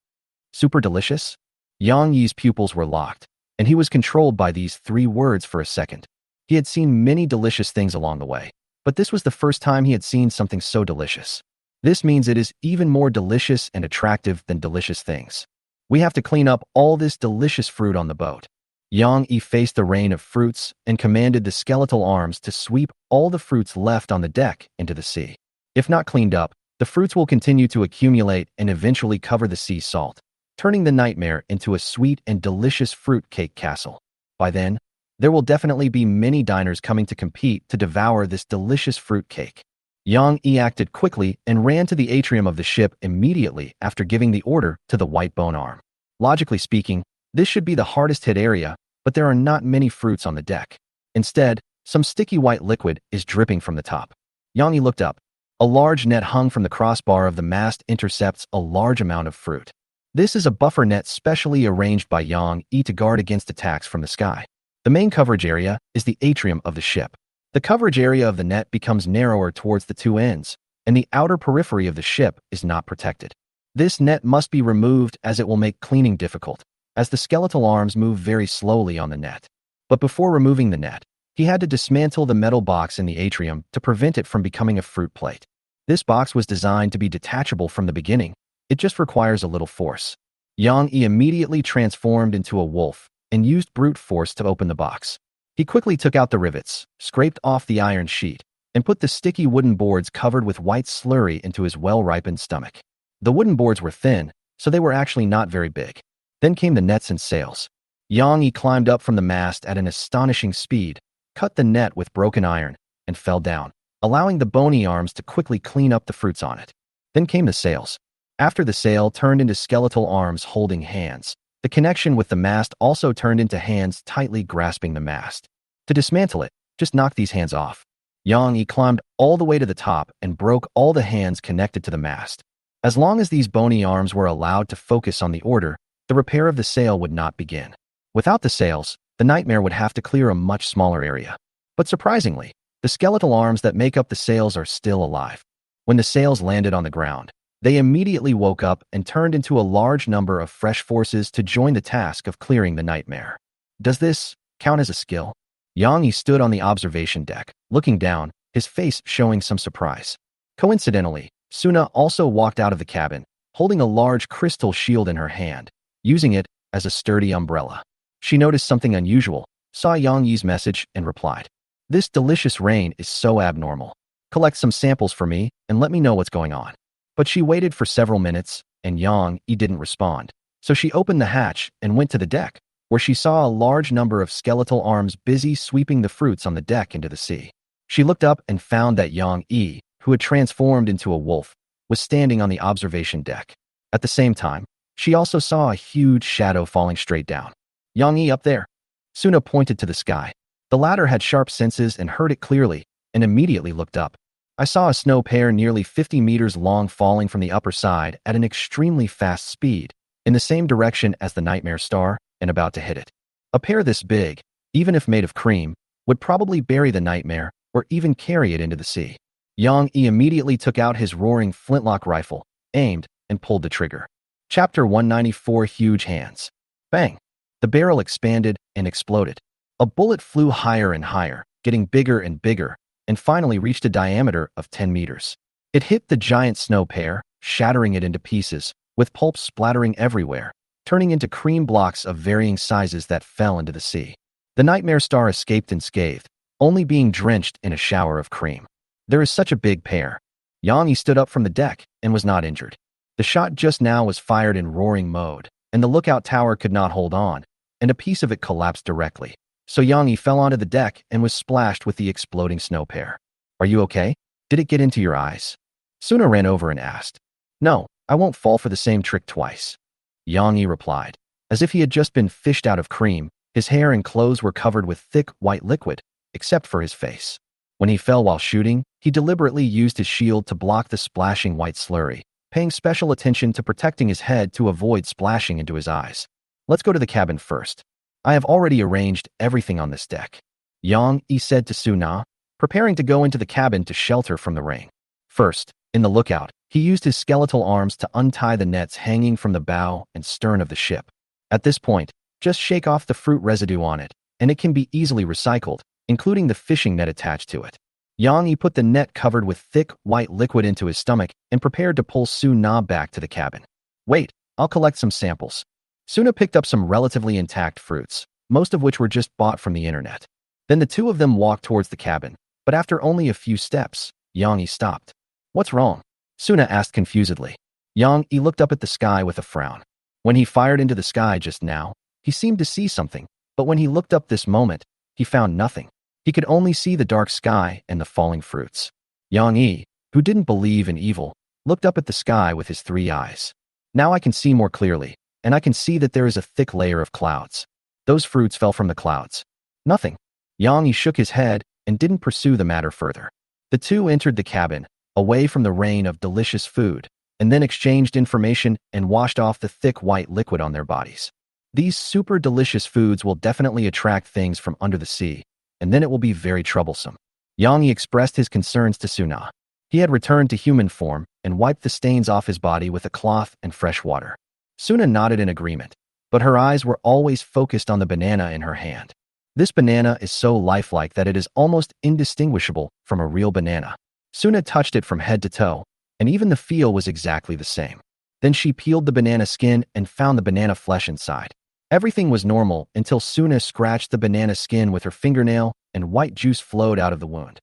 A: Super delicious? Yang Yi's pupils were locked, and he was controlled by these 3 words for a second. He had seen many delicious things along the way, but this was the first time he had seen something so delicious. This means it is even more delicious and attractive than delicious things. We have to clean up all this delicious fruit on the boat. Yang Yi faced the rain of fruits and commanded the skeletal arms to sweep all the fruits left on the deck into the sea. If not cleaned up, the fruits will continue to accumulate and eventually cover the sea salt, turning the nightmare into a sweet and delicious fruit cake castle. By then, there will definitely be many diners coming to compete to devour this delicious fruit cake. Yang Yi acted quickly and ran to the atrium of the ship immediately after giving the order to the white bone arm. Logically speaking, this should be the hardest hit area, but there are not many fruits on the deck. Instead, some sticky white liquid is dripping from the top. Yang Yi looked up. A large net hung from the crossbar of the mast intercepts a large amount of fruit. This is a buffer net specially arranged by Yang Yi to guard against attacks from the sky. The main coverage area is the atrium of the ship. The coverage area of the net becomes narrower towards the 2 ends, and the outer periphery of the ship is not protected. This net must be removed as it will make cleaning difficult, as the skeletal arms move very slowly on the net. But before removing the net, he had to dismantle the metal box in the atrium to prevent it from becoming a fruit plate. This box was designed to be detachable from the beginning. It just requires a little force. Yang Yi immediately transformed into a wolf and used brute force to open the box. He quickly took out the rivets, scraped off the iron sheet, and put the sticky wooden boards covered with white slurry into his well-ripened stomach. The wooden boards were thin, so they were actually not very big. Then came the nets and sails. Yang Yi climbed up from the mast at an astonishing speed, cut the net with broken iron, and fell down, allowing the bony arms to quickly clean up the fruits on it. Then came the sails. After the sail turned into skeletal arms holding hands, the The connection with the mast also turned into hands tightly grasping the mast. To dismantle it, just knock these hands off. Yang Yi climbed all the way to the top and broke all the hands connected to the mast. As long as these bony arms were allowed to focus on the order, the repair of the sail would not begin. Without the sails, the nightmare would have to clear a much smaller area. But surprisingly, the skeletal arms that make up the sails are still alive. When the sails landed on the ground, they immediately woke up and turned into a large number of fresh forces to join the task of clearing the nightmare. Does this count as a skill? Yang Yi stood on the observation deck, looking down, his face showing some surprise. Coincidentally, Suna also walked out of the cabin, holding a large crystal shield in her hand, using it as a sturdy umbrella. She noticed something unusual, saw Yang Yi's message, and replied, "This delicious rain is so abnormal. Collect some samples for me and let me know what's going on." But she waited for several minutes, and Yang Yi didn't respond. So she opened the hatch and went to the deck, where she saw a large number of skeletal arms busy sweeping the fruits on the deck into the sea. She looked up and found that Yang Yi, who had transformed into a wolf, was standing on the observation deck. At the same time, she also saw a huge shadow falling straight down. "Yang Yi up there." Suna pointed to the sky. The latter had sharp senses and heard it clearly, and immediately looked up. "I saw a snow pear nearly 50 meters long falling from the upper side at an extremely fast speed, in the same direction as the nightmare star, and about to hit it. A pear this big, even if made of cream, would probably bury the nightmare or even carry it into the sea." Yang Yi immediately took out his roaring flintlock rifle, aimed, and pulled the trigger. Chapter 194: Huge Hands. Bang! The barrel expanded and exploded. A bullet flew higher and higher, getting bigger and bigger, and finally reached a diameter of 10 meters. It hit the giant snow pear, shattering it into pieces, with pulp splattering everywhere, turning into cream blocks of varying sizes that fell into the sea. The nightmare star escaped unscathed, only being drenched in a shower of cream. "There is such a big pear." Yang Yi stood up from the deck and was not injured. The shot just now was fired in roaring mode, and the lookout tower could not hold on, and a piece of it collapsed directly. So Yang Yi fell onto the deck and was splashed with the exploding snow pear. "Are you okay? Did it get into your eyes?" Suna ran over and asked. "No, I won't fall for the same trick twice," Yang Yi replied. As if he had just been fished out of cream, his hair and clothes were covered with thick, white liquid, except for his face. When he fell while shooting, he deliberately used his shield to block the splashing white slurry, paying special attention to protecting his head to avoid splashing into his eyes. "Let's go to the cabin first. I have already arranged everything on this deck," Yang Yi said to Suna, preparing to go into the cabin to shelter from the rain. First, in the lookout, he used his skeletal arms to untie the nets hanging from the bow and stern of the ship. At this point, just shake off the fruit residue on it, and it can be easily recycled, including the fishing net attached to it. Yang Yi put the net covered with thick, white liquid into his stomach and prepared to pull Suna back to the cabin. "Wait, I'll collect some samples." Suna picked up some relatively intact fruits, most of which were just bought from the internet. Then the two of them walked towards the cabin, but after only a few steps, Yang Yi stopped. "What's wrong?" Suna asked confusedly. Yang Yi looked up at the sky with a frown. When he fired into the sky just now, he seemed to see something, but when he looked up this moment, he found nothing. He could only see the dark sky and the falling fruits. Yang Yi, who didn't believe in evil, looked up at the sky with his 3 eyes. "Now I can see more clearly, and I can see that there is a thick layer of clouds. Those fruits fell from the clouds." "Nothing." Yang Yi shook his head and didn't pursue the matter further. The two entered the cabin, away from the rain of delicious food, and then exchanged information and washed off the thick white liquid on their bodies. These super delicious foods will definitely attract things from under the sea, and then it will be very troublesome. Yang Yi expressed his concerns to Suna. He had returned to human form and wiped the stains off his body with a cloth and fresh water. Suna nodded in agreement, but her eyes were always focused on the banana in her hand. This banana is so lifelike that it is almost indistinguishable from a real banana. Suna touched it from head to toe, and even the feel was exactly the same. Then she peeled the banana skin and found the banana flesh inside. Everything was normal until Suna scratched the banana skin with her fingernail and white juice flowed out of the wound.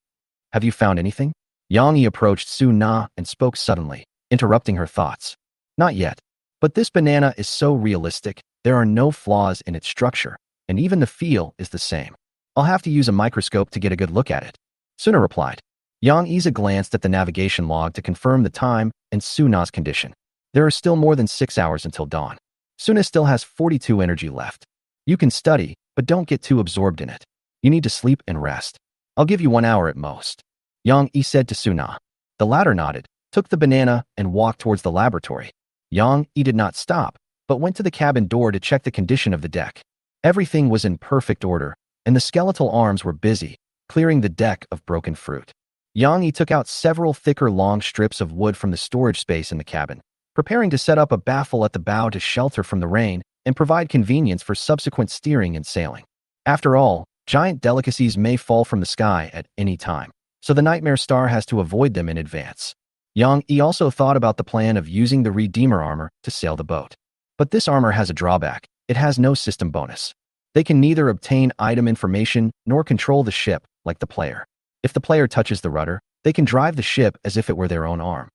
A: "Have you found anything?" Yang Yi approached Suna and spoke suddenly, interrupting her thoughts. "Not yet. But this banana is so realistic, there are no flaws in its structure, and even the feel is the same. I'll have to use a microscope to get a good look at it," Suna replied. Yang Yi glanced at the navigation log to confirm the time and Suna's condition. There are still more than 6 hours until dawn. Suna still has 42 energy left. You can study, but don't get too absorbed in it. You need to sleep and rest. I'll give you 1 hour at most. Yang Yi said to Suna. The latter nodded, took the banana, and walked towards the laboratory. Yang Yi did not stop, but went to the cabin door to check the condition of the deck. Everything was in perfect order, and the skeletal arms were busy, clearing the deck of broken fruit. Yang Yi took out several thicker long strips of wood from the storage space in the cabin, preparing to set up a baffle at the bow to shelter from the rain and provide convenience for subsequent steering and sailing. After all, giant delicacies may fall from the sky at any time, so the Nightmare Star has to avoid them in advance. Yang Yi also thought about the plan of using the Redeemer armor to sail the boat. But this armor has a drawback. It has no system bonus. They can neither obtain item information nor control the ship like the player. If the player touches the rudder, they can drive the ship as if it were their own arm.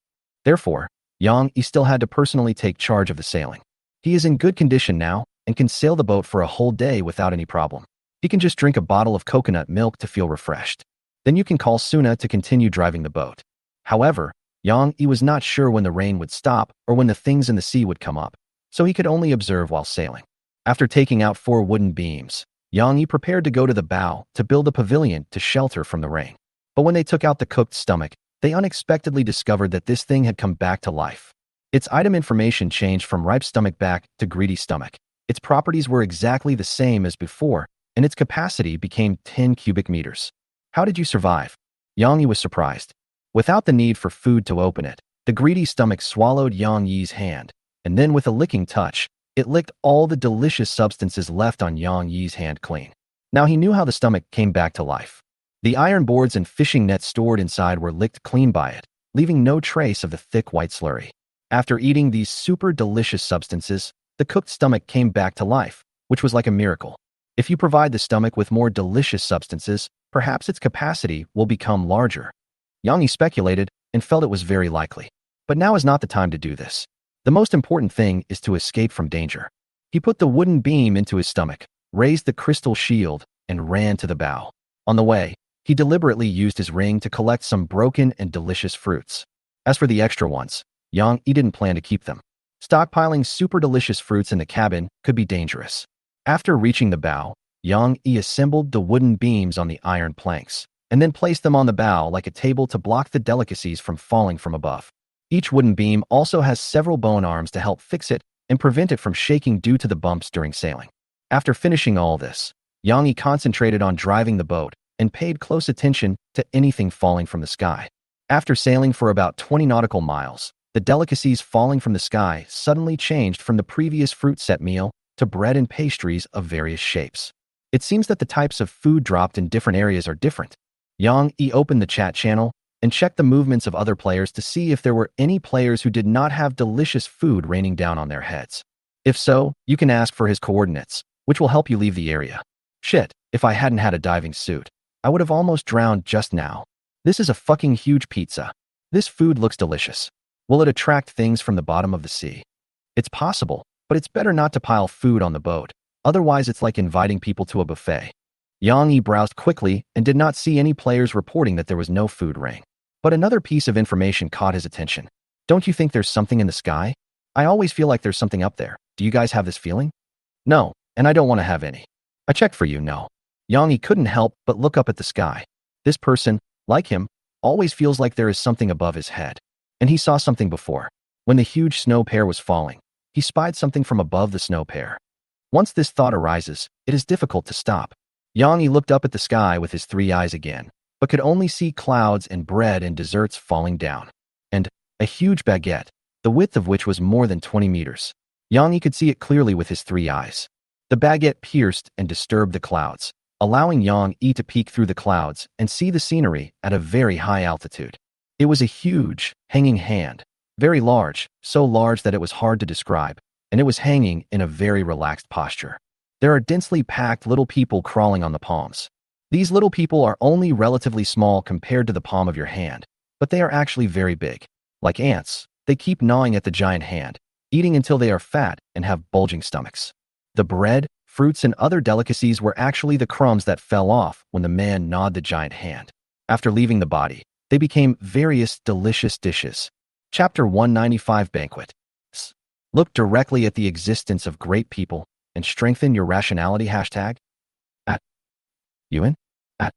A: Therefore, Yang Yi still had to personally take charge of the sailing. He is in good condition now and can sail the boat for a whole day without any problem. He can just drink a bottle of coconut milk to feel refreshed. Then you can call Suna to continue driving the boat. However, Yang Yi was not sure when the rain would stop or when the things in the sea would come up, so he could only observe while sailing. After taking out 4 wooden beams, Yang Yi prepared to go to the bow to build a pavilion to shelter from the rain. But when they took out the cooked stomach, they unexpectedly discovered that this thing had come back to life. Its item information changed from ripe stomach back to greedy stomach. Its properties were exactly the same as before, and its capacity became 10 cubic meters. How did you survive? Yang Yi was surprised. Without the need for food to open it, the greedy stomach swallowed Yang Yi's hand, and then with a licking touch, it licked all the delicious substances left on Yang Yi's hand clean. Now he knew how the stomach came back to life. The iron boards and fishing nets stored inside were licked clean by it, leaving no trace of the thick white slurry. After eating these super delicious substances, the cooked stomach came back to life, which was like a miracle. If you provide the stomach with more delicious substances, perhaps its capacity will become larger. Yang Yi speculated and felt it was very likely. But now is not the time to do this. The most important thing is to escape from danger. He put the wooden beam into his stomach, raised the crystal shield, and ran to the bow. On the way, he deliberately used his ring to collect some broken and delicious fruits. As for the extra ones, Yang Yi didn't plan to keep them. Stockpiling super delicious fruits in the cabin could be dangerous. After reaching the bow, Yang Yi assembled the wooden beams on the iron planks, and then placed them on the bow like a table to block the delicacies from falling from above. Each wooden beam also has several bone arms to help fix it and prevent it from shaking due to the bumps during sailing. After finishing all this, Yang Yi concentrated on driving the boat and paid close attention to anything falling from the sky. After sailing for about 20 nautical miles, the delicacies falling from the sky suddenly changed from the previous fruit set meal to bread and pastries of various shapes. It seems that the types of food dropped in different areas are different. Yang Yi opened the chat channel and checked the movements of other players to see if there were any players who did not have delicious food raining down on their heads. If so, you can ask for his coordinates, which will help you leave the area. Shit, if I hadn't had a diving suit, I would have almost drowned just now. This is a fucking huge pizza. This food looks delicious. Will it attract things from the bottom of the sea? It's possible, but it's better not to pile food on the boat. Otherwise, it's like inviting people to a buffet. Yang Yi browsed quickly and did not see any players reporting that there was no food ring. But another piece of information caught his attention. Don't you think there's something in the sky? I always feel like there's something up there. Do you guys have this feeling? No, and I don't want to have any. I checked for you, no. Yang Yi couldn't help but look up at the sky. This person, like him, always feels like there is something above his head. And he saw something before. When the huge snow pair was falling, he spied something from above the snow pair. Once this thought arises, it is difficult to stop. Yang Yi looked up at the sky with his 3 eyes again, but could only see clouds and bread and desserts falling down. And a huge baguette, the width of which was more than 20 meters. Yang Yi could see it clearly with his 3 eyes. The baguette pierced and disturbed the clouds, allowing Yang Yi to peek through the clouds and see the scenery at a very high altitude. It was a huge, hanging hand, very large, so large that it was hard to describe, and it was hanging in a very relaxed posture. There are densely packed little people crawling on the palms. These little people are only relatively small compared to the palm of your hand, but they are actually very big. Like ants, they keep gnawing at the giant hand, eating until they are fat and have bulging stomachs. The bread, fruits, and other delicacies were actually the crumbs that fell off when the man gnawed the giant hand. After leaving the body, they became various delicious dishes. Chapter 195 Banquet. Look directly at the existence of great people and strengthen your rationality. Hashtag at Ewan. At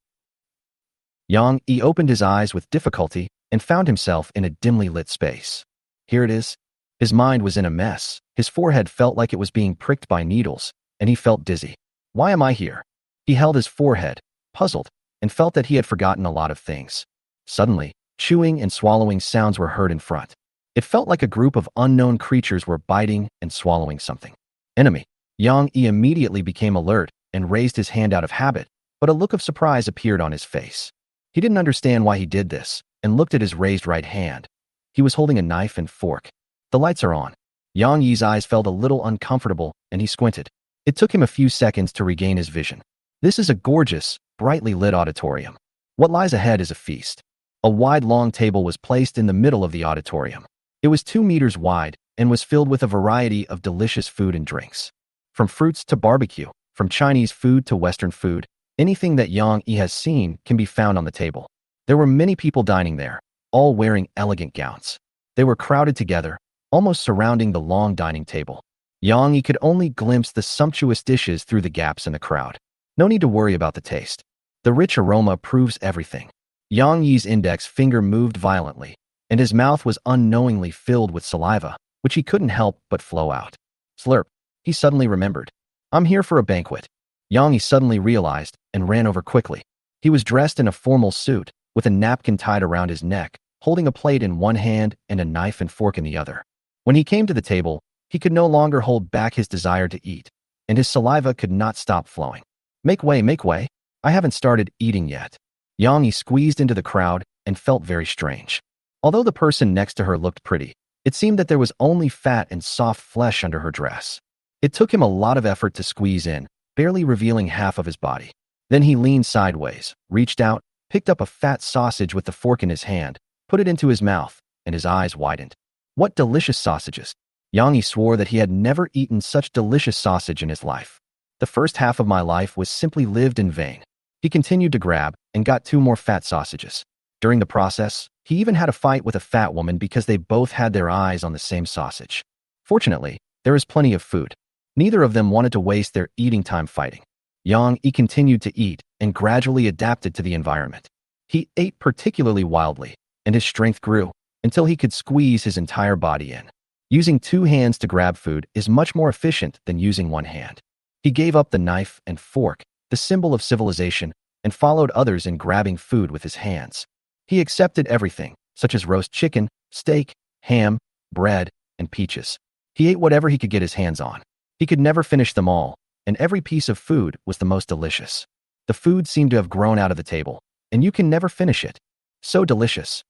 A: Yang Yi opened his eyes with difficulty and found himself in a dimly lit space. Here it is. His mind was in a mess. His forehead felt like it was being pricked by needles, and he felt dizzy. Why am I here? He held his forehead, puzzled, and felt that he had forgotten a lot of things. Suddenly, chewing and swallowing sounds were heard in front. It felt like a group of unknown creatures were biting and swallowing something. Enemy. Yang Yi immediately became alert and raised his hand out of habit, but a look of surprise appeared on his face. He didn't understand why he did this and looked at his raised right hand. He was holding a knife and fork. The lights are on. Yang Yi's eyes felt a little uncomfortable and he squinted. It took him a few seconds to regain his vision. This is a gorgeous, brightly lit auditorium. What lies ahead is a feast. A wide long table was placed in the middle of the auditorium. It was 2 meters wide and was filled with a variety of delicious food and drinks. From fruits to barbecue, from Chinese food to Western food, anything that Yang Yi has seen can be found on the table. There were many people dining there, all wearing elegant gowns. They were crowded together, almost surrounding the long dining table. Yang Yi could only glimpse the sumptuous dishes through the gaps in the crowd. No need to worry about the taste. The rich aroma proves everything. Yang Yi's index finger moved violently, and his mouth was unknowingly filled with saliva, which he couldn't help but flow out. Slurp. He suddenly remembered. I'm here for a banquet. Yang Yi suddenly realized and ran over quickly. He was dressed in a formal suit, with a napkin tied around his neck, holding a plate in one hand and a knife and fork in the other. When he came to the table, he could no longer hold back his desire to eat, and his saliva could not stop flowing. Make way, make way. I haven't started eating yet. Yang Yi squeezed into the crowd and felt very strange. Although the person next to her looked pretty, it seemed that there was only fat and soft flesh under her dress. It took him a lot of effort to squeeze in, barely revealing half of his body. Then he leaned sideways, reached out, picked up a fat sausage with the fork in his hand, put it into his mouth, and his eyes widened. What delicious sausages! Yang Yi swore that he had never eaten such delicious sausage in his life. The first half of my life was simply lived in vain. He continued to grab and got 2 more fat sausages. During the process, he even had a fight with a fat woman because they both had their eyes on the same sausage. Fortunately, there is plenty of food. Neither of them wanted to waste their eating time fighting. Yang Yi continued to eat and gradually adapted to the environment. He ate particularly wildly, and his strength grew until he could squeeze his entire body in. Using 2 hands to grab food is much more efficient than using 1 hand. He gave up the knife and fork, the symbol of civilization, and followed others in grabbing food with his hands. He accepted everything, such as roast chicken, steak, ham, bread, and peaches. He ate whatever he could get his hands on. He could never finish them all, and every piece of food was the most delicious. The food seemed to have grown out of the table, and you can never finish it. So delicious.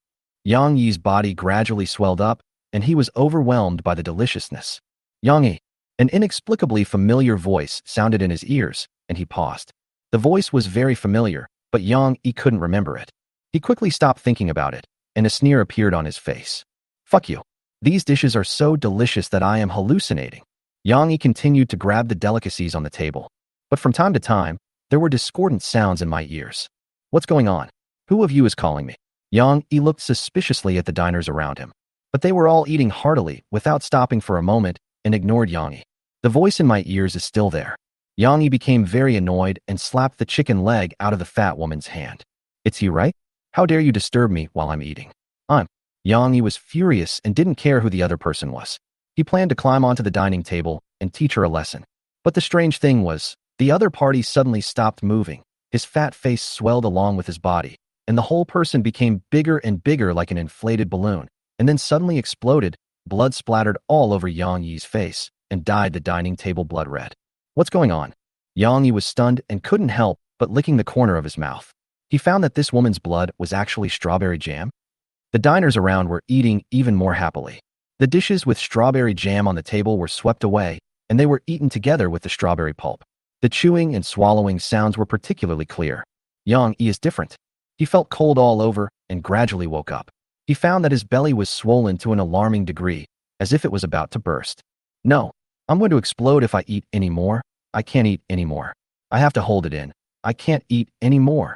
A: Yang Yi's body gradually swelled up, and he was overwhelmed by the deliciousness. Yang Yi. An inexplicably familiar voice sounded in his ears, and he paused. The voice was very familiar, but Yang Yi couldn't remember it. He quickly stopped thinking about it, and a sneer appeared on his face. Fuck you. These dishes are so delicious that I am hallucinating. Yang Yi continued to grab the delicacies on the table. But from time to time, there were discordant sounds in my ears. What's going on? Who of you is calling me? Yang Yi looked suspiciously at the diners around him. But they were all eating heartily without stopping for a moment and ignored Yang Yi. The voice in my ears is still there. Yang Yi became very annoyed and slapped the chicken leg out of the fat woman's hand. It's you, right? How dare you disturb me while I'm eating? Yang Yi was furious and didn't care who the other person was. He planned to climb onto the dining table and teach her a lesson. But the strange thing was, the other party suddenly stopped moving. His fat face swelled along with his body, and the whole person became bigger and bigger like an inflated balloon, and then suddenly exploded. Blood splattered all over Yang Yi's face and dyed the dining table blood red. What's going on? Yang Yi was stunned and couldn't help but licking the corner of his mouth. He found that this woman's blood was actually strawberry jam. The diners around were eating even more happily. The dishes with strawberry jam on the table were swept away, and they were eaten together with the strawberry pulp. The chewing and swallowing sounds were particularly clear. Yang Yi is different. He felt cold all over and gradually woke up. He found that his belly was swollen to an alarming degree, as if it was about to burst. No, I'm going to explode if I eat any more. I can't eat anymore. I have to hold it in. I can't eat anymore.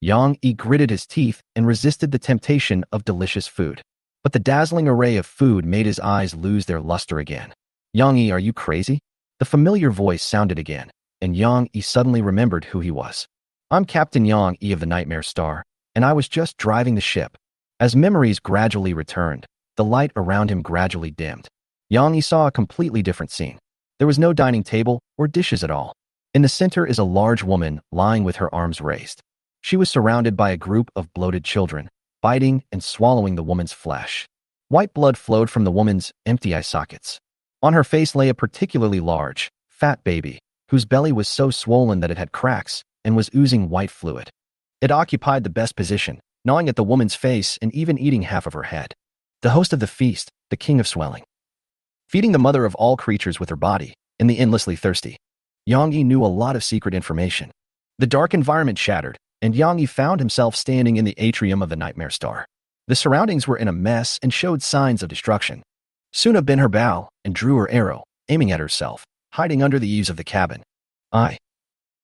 A: Yang Yi gritted his teeth and resisted the temptation of delicious food. But the dazzling array of food made his eyes lose their luster again. Yang Yi, are you crazy? The familiar voice sounded again, and Yang Yi suddenly remembered who he was. I'm Captain Yang Yi of the Nightmare Star, and I was just driving the ship. As memories gradually returned, the light around him gradually dimmed. Yang Yi saw a completely different scene. There was no dining table or dishes at all. In the center is a large woman lying with her arms raised. She was surrounded by a group of bloated children, biting and swallowing the woman's flesh. White blood flowed from the woman's empty eye sockets. On her face lay a particularly large, fat baby, whose belly was so swollen that it had cracks and was oozing white fluid. It occupied the best position, gnawing at the woman's face and even eating half of her head. The host of the feast, the king of swelling. Feeding the mother of all creatures with her body, and the endlessly thirsty. Yang Yi knew a lot of secret information. The dark environment shattered, and Yang Yi found himself standing in the atrium of the Nightmare Star. The surroundings were in a mess and showed signs of destruction. Suna bent her bow and drew her arrow, aiming at herself, hiding under the eaves of the cabin.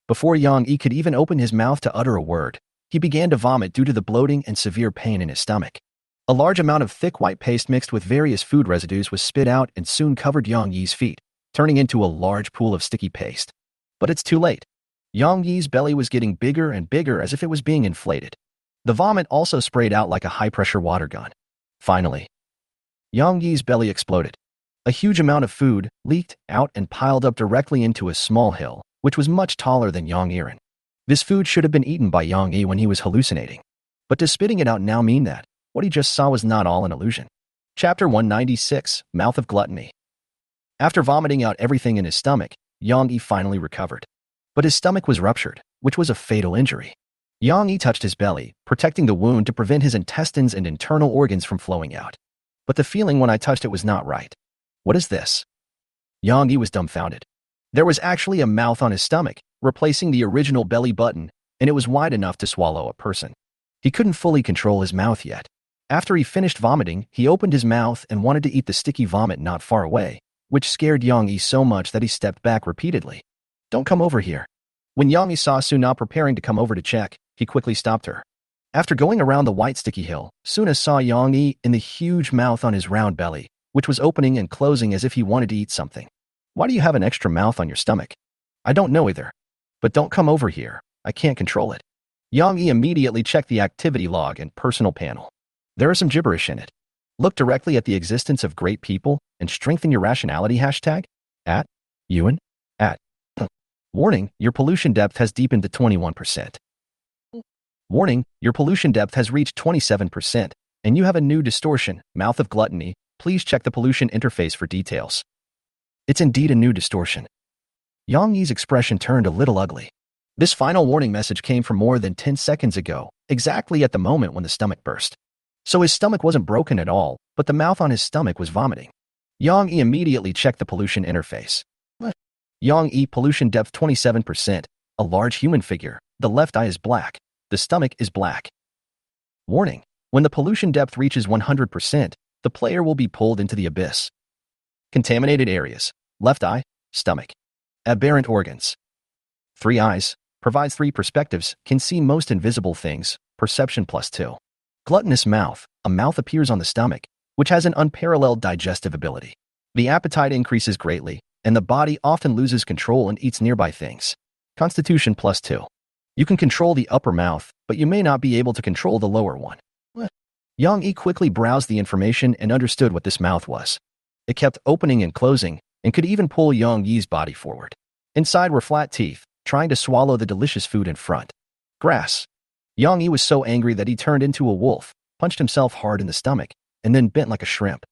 A: Before Yang Yi could even open his mouth to utter a word, he began to vomit due to the bloating and severe pain in his stomach. A large amount of thick white paste mixed with various food residues was spit out and soon covered Yang Yi's feet, turning into a large pool of sticky paste. But it's too late. Yang Yi's belly was getting bigger and bigger as if it was being inflated. The vomit also sprayed out like a high-pressure water gun. Finally, Yang Yi's belly exploded. A huge amount of food leaked out and piled up directly into a small hill, which was much taller than Yang Yiren. This food should have been eaten by Yang Yi when he was hallucinating. But does spitting it out now mean that what he just saw was not all an illusion? Chapter 196, Mouth of Gluttony. After vomiting out everything in his stomach, Yang Yi finally recovered. But his stomach was ruptured, which was a fatal injury. Yang Yi touched his belly, protecting the wound to prevent his intestines and internal organs from flowing out. But the feeling when I touched it was not right. What is this? Yang Yi was dumbfounded. There was actually a mouth on his stomach, replacing the original belly button, and it was wide enough to swallow a person. He couldn't fully control his mouth yet. After he finished vomiting, he opened his mouth and wanted to eat the sticky vomit not far away, which scared Yang Yi so much that he stepped back repeatedly. Don't come over here. When Yang Yi saw Suna preparing to come over to check, he quickly stopped her. After going around the white sticky hill, Suna saw Yang Yi in the huge mouth on his round belly, which was opening and closing as if he wanted to eat something. Why do you have an extra mouth on your stomach? I don't know either. But don't come over here. I can't control it. Yang Yi immediately checked the activity log and personal panel. There is some gibberish in it. Look directly at the existence of great people and strengthen your rationality hashtag. Yuan. Warning, your pollution depth has deepened to 21%. Warning, your pollution depth has reached 27%, and you have a new distortion, Mouth of Gluttony. Please check the pollution interface for details. It's indeed a new distortion. Yang Yi's expression turned a little ugly. This final warning message came from more than 10 seconds ago, exactly at the moment when the stomach burst. So his stomach wasn't broken at all, but the mouth on his stomach was vomiting. Yang Yi immediately checked the pollution interface. Yang Yi pollution depth 27%, a large human figure, the left eye is black, the stomach is black. Warning, when the pollution depth reaches 100%, the player will be pulled into the abyss. Contaminated areas, left eye, stomach. Aberrant organs. 3 eyes, provides 3 perspectives, can see most invisible things, perception +2. Gluttonous mouth, a mouth appears on the stomach, which has an unparalleled digestive ability. The appetite increases greatly, and the body often loses control and eats nearby things. Constitution +2. You can control the upper mouth, but you may not be able to control the lower one. Yang Yi quickly browsed the information and understood what this mouth was. It kept opening and closing, and could even pull Yang Yi's body forward. Inside were flat teeth, trying to swallow the delicious food in front. Grass. Yang Yi was so angry that he turned into a wolf, punched himself hard in the stomach, and then bent like a shrimp.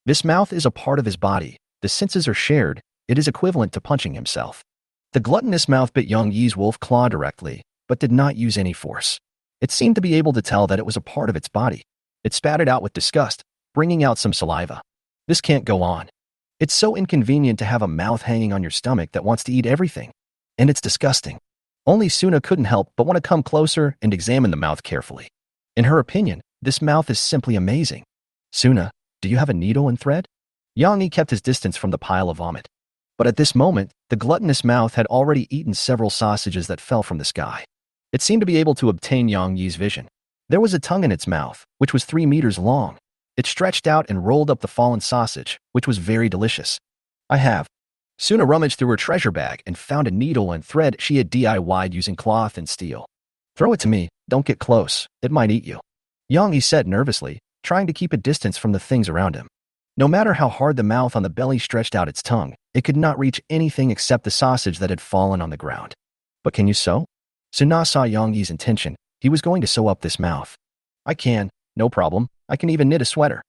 A: This mouth is a part of his body. The senses are shared. It is equivalent to punching himself. The gluttonous mouth bit Yang Yi's wolf claw directly, but did not use any force. It seemed to be able to tell that it was a part of its body. It spat it out with disgust, bringing out some saliva. This can't go on. It's so inconvenient to have a mouth hanging on your stomach that wants to eat everything. And it's disgusting. Only Suna couldn't help but want to come closer and examine the mouth carefully. In her opinion, this mouth is simply amazing. Suna, do you have a needle and thread? Yang Yi kept his distance from the pile of vomit. But at this moment, the gluttonous mouth had already eaten several sausages that fell from the sky. It seemed to be able to obtain Yang Yi's vision. There was a tongue in its mouth, which was 3 meters long. It stretched out and rolled up the fallen sausage, which was very delicious. I have. Suna rummaged through her treasure bag and found a needle and thread she had DIY'd using cloth and steel. Throw it to me, don't get close, it might eat you. Yang Yi said nervously, trying to keep a distance from the things around him. No matter how hard the mouth on the belly stretched out its tongue, it could not reach anything except the sausage that had fallen on the ground. But can you sew? Suna saw Yang Yi's intention. He was going to sew up this mouth. I can, no problem. I can even knit a sweater.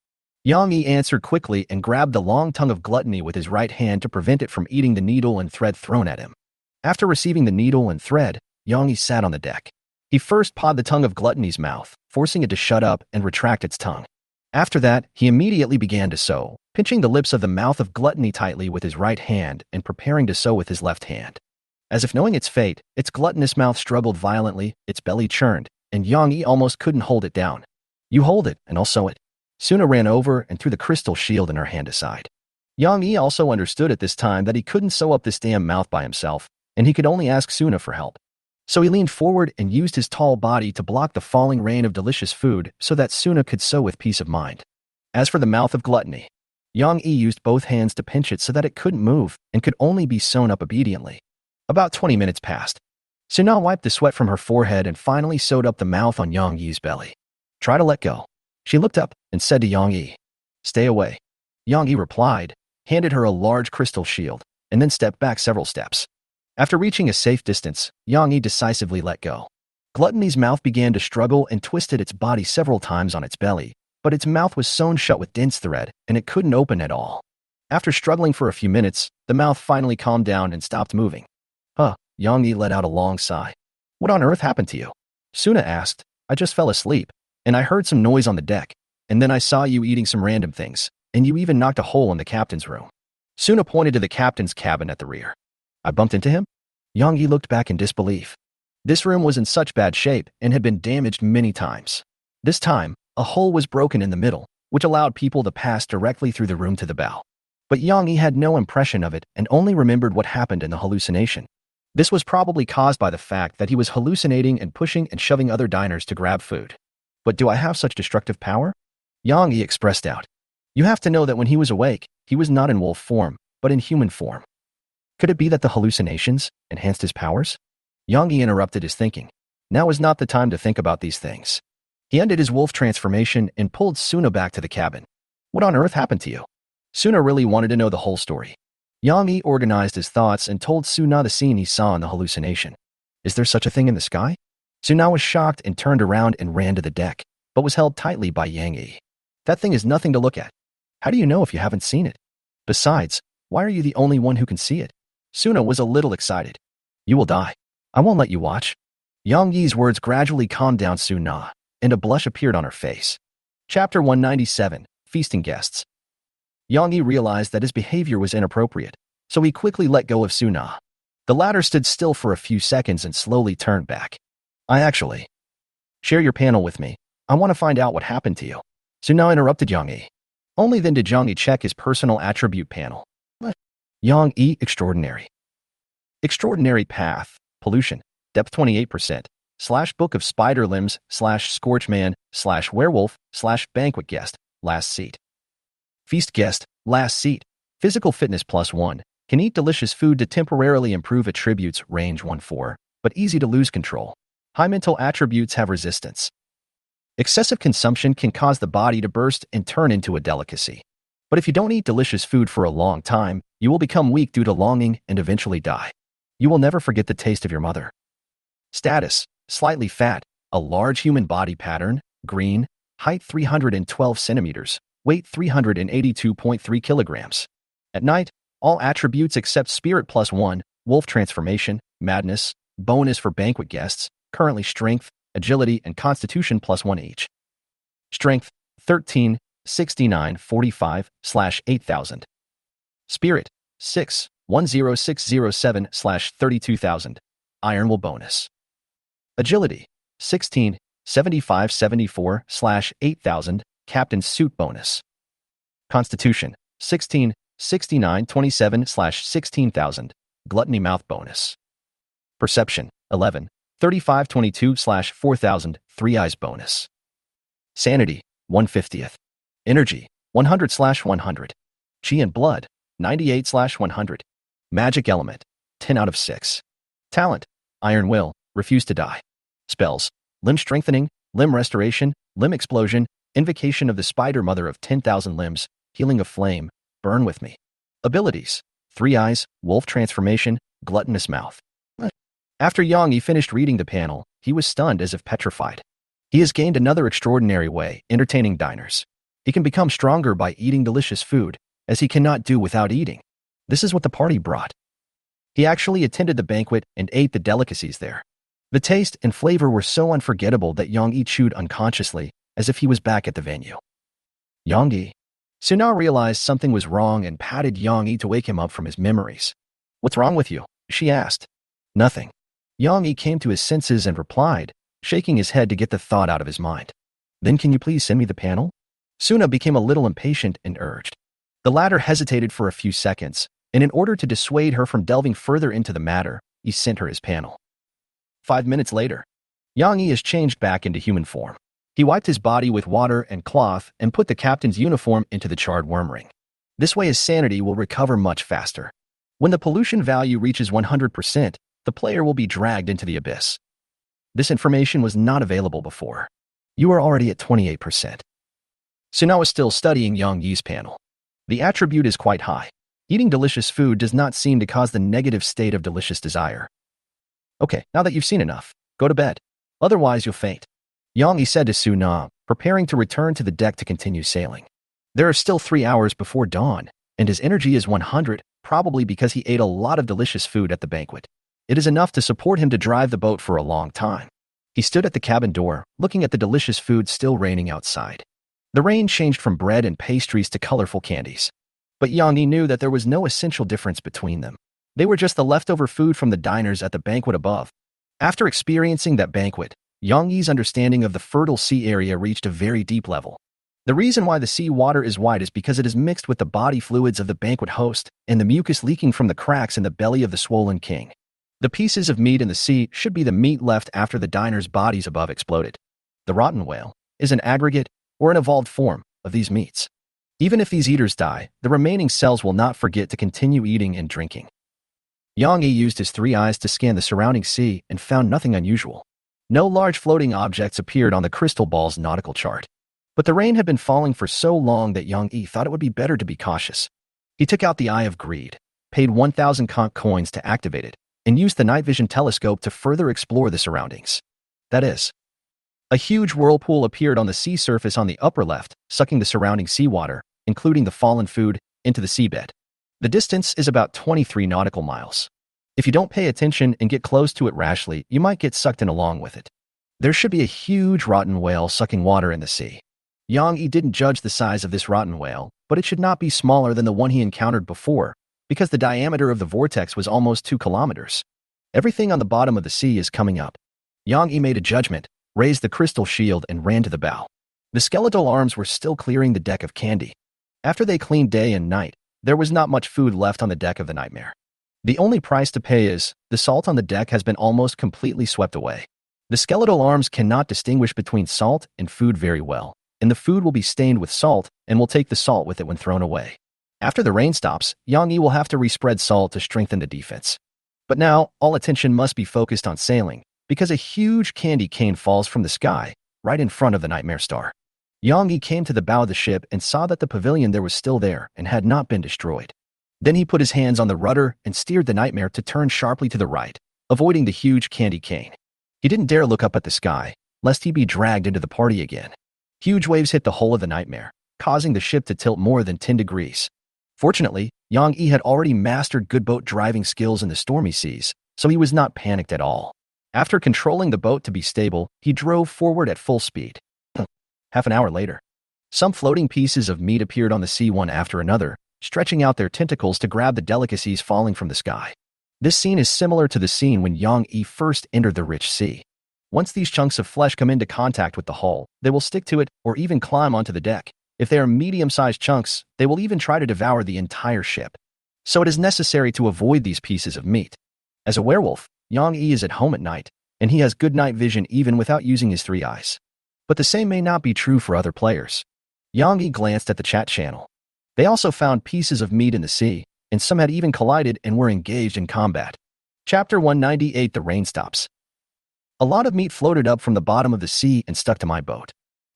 A: Yang Yi answered quickly and grabbed the long tongue of gluttony with his right hand to prevent it from eating the needle and thread thrown at him. After receiving the needle and thread, Yang Yi sat on the deck. He first pawed the tongue of gluttony's mouth, forcing it to shut up and retract its tongue. After that, he immediately began to sew, pinching the lips of the mouth of gluttony tightly with his right hand and preparing to sew with his left hand. As if knowing its fate, its gluttonous mouth struggled violently, its belly churned, and Yang Yi almost couldn't hold it down. You hold it, and I'll sew it. Suna ran over and threw the crystal shield in her hand aside. Yang Yi also understood at this time that he couldn't sew up this damn mouth by himself, and he could only ask Suna for help. So he leaned forward and used his tall body to block the falling rain of delicious food so that Suna could sew with peace of mind. As for the mouth of gluttony, Yang Yi used both hands to pinch it so that it couldn't move and could only be sewn up obediently. About 20 minutes passed. Suna wiped the sweat from her forehead and finally sewed up the mouth on Yang Yi's belly. Try to let go. She looked up and said to Yang Yi, Stay away. Yang Yi replied, handed her a large crystal shield, and then stepped back several steps. After reaching a safe distance, Yang Yi decisively let go. Gluttony's mouth began to struggle and twisted its body several times on its belly, but its mouth was sewn shut with dense thread, and it couldn't open at all. After struggling for a few minutes, the mouth finally calmed down and stopped moving. Yang Yi let out a long sigh. What on earth happened to you? Suna asked. I just fell asleep, and I heard some noise on the deck, and then I saw you eating some random things, and you even knocked a hole in the captain's room. Suna pointed to the captain's cabin at the rear. I bumped into him? Yang Yi looked back in disbelief. This room was in such bad shape and had been damaged many times. This time, a hole was broken in the middle, which allowed people to pass directly through the room to the bow. But Yang Yi had no impression of it and only remembered what happened in the hallucination. This was probably caused by the fact that he was hallucinating and pushing and shoving other diners to grab food. But do I have such destructive power? Yang Yi expressed doubt. You have to know that when he was awake, he was not in wolf form, but in human form. Could it be that the hallucinations enhanced his powers? Yang Yi interrupted his thinking. Now is not the time to think about these things. He ended his wolf transformation and pulled Suna back to the cabin. What on earth happened to you? Suna really wanted to know the whole story. Yang Yi organized his thoughts and told Suna the scene he saw in the hallucination. Is there such a thing in the sky? Suna was shocked and turned around and ran to the deck, but was held tightly by Yang Yi. That thing is nothing to look at. How do you know if you haven't seen it? Besides, why are you the only one who can see it? Suna was a little excited. You will die. I won't let you watch. Yang Yi's words gradually calmed down Suna, and a blush appeared on her face. Chapter 197, Feasting Guests. Yang Yi realized that his behavior was inappropriate, so he quickly let go of Suna. The latter stood still for a few seconds and slowly turned back. Share your panel with me. I want to find out what happened to you. Suna interrupted Yang Yi. Only then did Yang Yi check his personal attribute panel. Yang Yi Extraordinary. Extraordinary Path, Pollution, Depth 28%, /Book of Spider Limbs, /Scorchman, /Werewolf, /Banquet Guest, Last Seat. Feast Guest, Last Seat, Physical Fitness +1, can eat delicious food to temporarily improve attributes range 1-4, but easy to lose control. High mental attributes have resistance. Excessive consumption can cause the body to burst and turn into a delicacy. But if you don't eat delicious food for a long time, you will become weak due to longing and eventually die. You will never forget the taste of your mother. Status, slightly fat, a large human body pattern, green, height 312 centimeters, weight 382.3 kilograms. At night, all attributes except Spirit +1, Wolf Transformation, Madness, bonus for Banquet Guests, currently Strength, Agility, and Constitution +1 each. Strength, 13, 69, 45, /8000. Spirit, 6, 10607 /32,000. Iron Will bonus. Agility, 16, 75, 74 /8000. Captain's Suit bonus. Constitution, 16, 69, 27 /16,000. Gluttony Mouth bonus. Perception, 11, 35, 22 /4000. Three Eyes bonus. Sanity, 1/50. Energy, 100 /100. Chi and Blood, 98/100. Magic element, 10 out of 6. Talent, iron will, refuse to die. Spells, limb strengthening, limb restoration, limb explosion, invocation of the spider mother of 10,000 limbs, healing of flame, burn with me. Abilities, 3 eyes, wolf transformation, gluttonous mouth. After Yang Yi finished reading the panel, he was stunned as if petrified. He has gained another extraordinary way, entertaining diners. He can become stronger by eating delicious food, as he cannot do without eating. This is what the party brought. He actually attended the banquet and ate the delicacies there. The taste and flavor were so unforgettable that Yang Yi chewed unconsciously, as if he was back at the venue. Yang Yi. Suna realized something was wrong and patted Yang Yi to wake him up from his memories. "What's wrong with you?" she asked. "Nothing." Yang Yi came to his senses and replied, shaking his head to get the thought out of his mind. "Then can you please send me the panel?" Suna became a little impatient and urged. The latter hesitated for a few seconds, and in order to dissuade her from delving further into the matter, he sent her his panel. 5 minutes later, Yang Yi is changed back into human form. He wiped his body with water and cloth and put the captain's uniform into the charred worm ring. This way his sanity will recover much faster. When the pollution value reaches 100%, the player will be dragged into the abyss. This information was not available before. You are already at 28%. Suna was still studying Yang Yi's panel. The attribute is quite high. Eating delicious food does not seem to cause the negative state of delicious desire. "Okay, now that you've seen enough, go to bed. Otherwise you'll faint," Yang Yi said to Suna, preparing to return to the deck to continue sailing. There are still 3 hours before dawn, and his energy is 100, probably because he ate a lot of delicious food at the banquet. It is enough to support him to drive the boat for a long time. He stood at the cabin door, looking at the delicious food still raining outside. The rain changed from bread and pastries to colorful candies. But Yang Yi knew that there was no essential difference between them. They were just the leftover food from the diners at the banquet above. After experiencing that banquet, Yang Yi's understanding of the fertile sea area reached a very deep level. The reason why the sea water is white is because it is mixed with the body fluids of the banquet host and the mucus leaking from the cracks in the belly of the swollen king. The pieces of meat in the sea should be the meat left after the diners' bodies above exploded. The rotten whale is an aggregate or an evolved form of these meats. Even if these eaters die, the remaining cells will not forget to continue eating and drinking. Yang Yi used his 3 eyes to scan the surrounding sea and found nothing unusual. No large floating objects appeared on the crystal ball's nautical chart. But the rain had been falling for so long that Yang Yi thought it would be better to be cautious. He took out the Eye of Greed, paid 1,000 conch coins to activate it, and used the night vision telescope to further explore the surroundings. That is, a huge whirlpool appeared on the sea surface on the upper left, sucking the surrounding seawater, including the fallen food, into the seabed. The distance is about 23 nautical miles. If you don't pay attention and get close to it rashly, you might get sucked in along with it. There should be a huge rotten whale sucking water in the sea. Yang Yi didn't judge the size of this rotten whale, but it should not be smaller than the one he encountered before, because the diameter of the vortex was almost 2 kilometers. Everything on the bottom of the sea is coming up. Yang Yi made a judgment, raised the crystal shield, and ran to the bow. The skeletal arms were still clearing the deck of candy. After they cleaned day and night, there was not much food left on the deck of the Nightmare. The only price to pay is, the salt on the deck has been almost completely swept away. The skeletal arms cannot distinguish between salt and food very well, and the food will be stained with salt and will take the salt with it when thrown away. After the rain stops, Yang Yi will have to respread salt to strengthen the defense. But now, all attention must be focused on sailing, because a huge candy cane falls from the sky, right in front of the Nightmare Star. Yang Yi came to the bow of the ship and saw that the pavilion there was still there and had not been destroyed. Then he put his hands on the rudder and steered the Nightmare to turn sharply to the right, avoiding the huge candy cane. He didn't dare look up at the sky, lest he be dragged into the party again. Huge waves hit the hull of the Nightmare, causing the ship to tilt more than 10 degrees. Fortunately, Yang Yi had already mastered good boat driving skills in the stormy seas, so he was not panicked at all. After controlling the boat to be stable, he drove forward at full speed. Half an hour later, some floating pieces of meat appeared on the sea one after another, stretching out their tentacles to grab the delicacies falling from the sky. This scene is similar to the scene when Yang Yi first entered the rich sea. Once these chunks of flesh come into contact with the hull, they will stick to it or even climb onto the deck. If they are medium-sized chunks, they will even try to devour the entire ship. So it is necessary to avoid these pieces of meat. As a werewolf, Yang Yi is at home at night, and he has good night vision even without using his 3 eyes. But the same may not be true for other players. Yang Yi glanced at the chat channel. They also found pieces of meat in the sea, and some had even collided and were engaged in combat. Chapter 198: The Rain Stops. A lot of meat floated up from the bottom of the sea and stuck to my boat.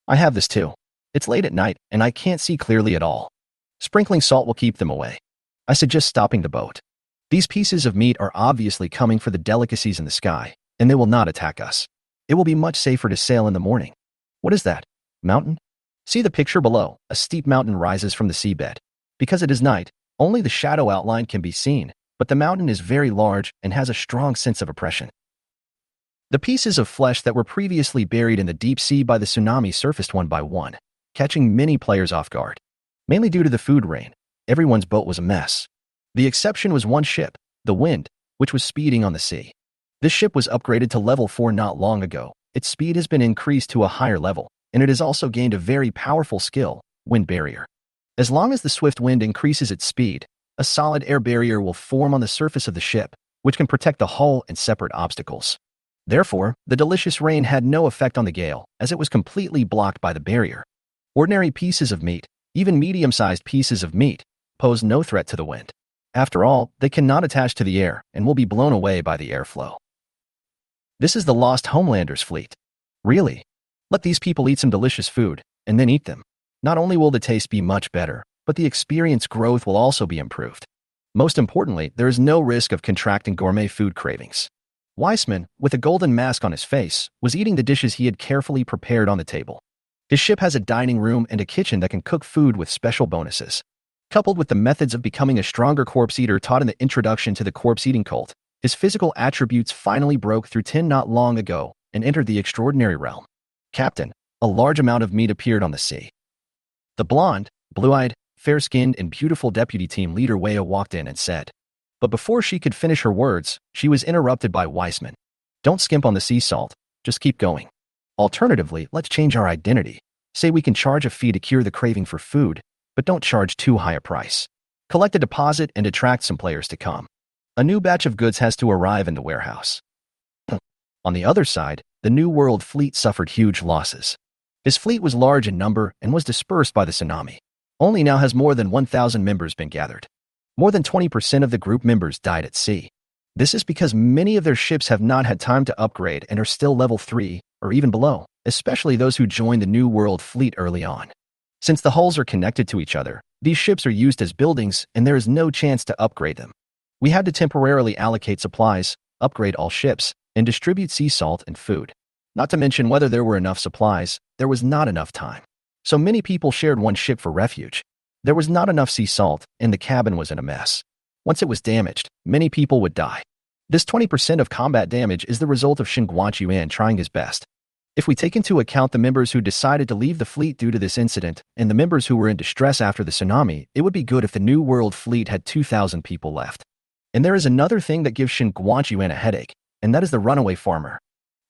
A: I have this too. It's late at night, and I can't see clearly at all. Sprinkling salt will keep them away. I suggest stopping the boat. These pieces of meat are obviously coming for the delicacies in the sky, and they will not attack us. It will be much safer to sail in the morning. What is that? Mountain? See the picture below. A steep mountain rises from the seabed. Because it is night, only the shadow outline can be seen, but the mountain is very large and has a strong sense of oppression. The pieces of flesh that were previously buried in the deep sea by the tsunami surfaced one by one, catching many players off guard. Mainly due to the food rain, everyone's boat was a mess. The exception was one ship, the Wind, which was speeding on the sea. This ship was upgraded to level 4 not long ago. Its speed has been increased to a higher level, and it has also gained a very powerful skill, Wind Barrier. As long as the swift wind increases its speed, a solid air barrier will form on the surface of the ship, which can protect the hull and separate obstacles. Therefore, the delicious rain had no effect on the gale, as it was completely blocked by the barrier. Ordinary pieces of meat, even medium-sized pieces of meat, pose no threat to the wind. After all, they cannot attach to the air and will be blown away by the airflow. This is the Lost Homelanders fleet. Really? Let these people eat some delicious food, and then eat them. Not only will the taste be much better, but the experience growth will also be improved. Most importantly, there is no risk of contracting gourmet food cravings. Weissman, with a golden mask on his face, was eating the dishes he had carefully prepared on the table. His ship has a dining room and a kitchen that can cook food with special bonuses. Coupled with the methods of becoming a stronger corpse eater taught in the introduction to the corpse eating cult, his physical attributes finally broke through 10 not long ago and entered the extraordinary realm. Captain, a large amount of meat appeared on the sea. The blonde, blue-eyed, fair-skinned, and beautiful deputy team leader Weya walked in and said. But before she could finish her words, she was interrupted by Weissman. Don't skimp on the sea salt, just keep going. Alternatively, let's change our identity. Say we can charge a fee to cure the craving for food, but don't charge too high a price. Collect a deposit and attract some players to come. A new batch of goods has to arrive in the warehouse. On the other side, the New World fleet suffered huge losses. His fleet was large in number and was dispersed by the tsunami. Only now has more than 1,000 members been gathered. More than 20% of the group members died at sea. This is because many of their ships have not had time to upgrade and are still level 3 or even below, especially those who joined the New World fleet early on. Since the hulls are connected to each other, these ships are used as buildings and there is no chance to upgrade them. We had to temporarily allocate supplies, upgrade all ships, and distribute sea salt and food. Not to mention whether there were enough supplies, there was not enough time. So many people shared one ship for refuge. There was not enough sea salt, and the cabin was in a mess. Once it was damaged, many people would die. This 20% of combat damage is the result of Shin Guanchuan trying his best. If we take into account the members who decided to leave the fleet due to this incident and the members who were in distress after the tsunami, it would be good if the New World fleet had 2,000 people left. And there is another thing that gives Shin Guanchuan a headache, and that is the runaway farmer.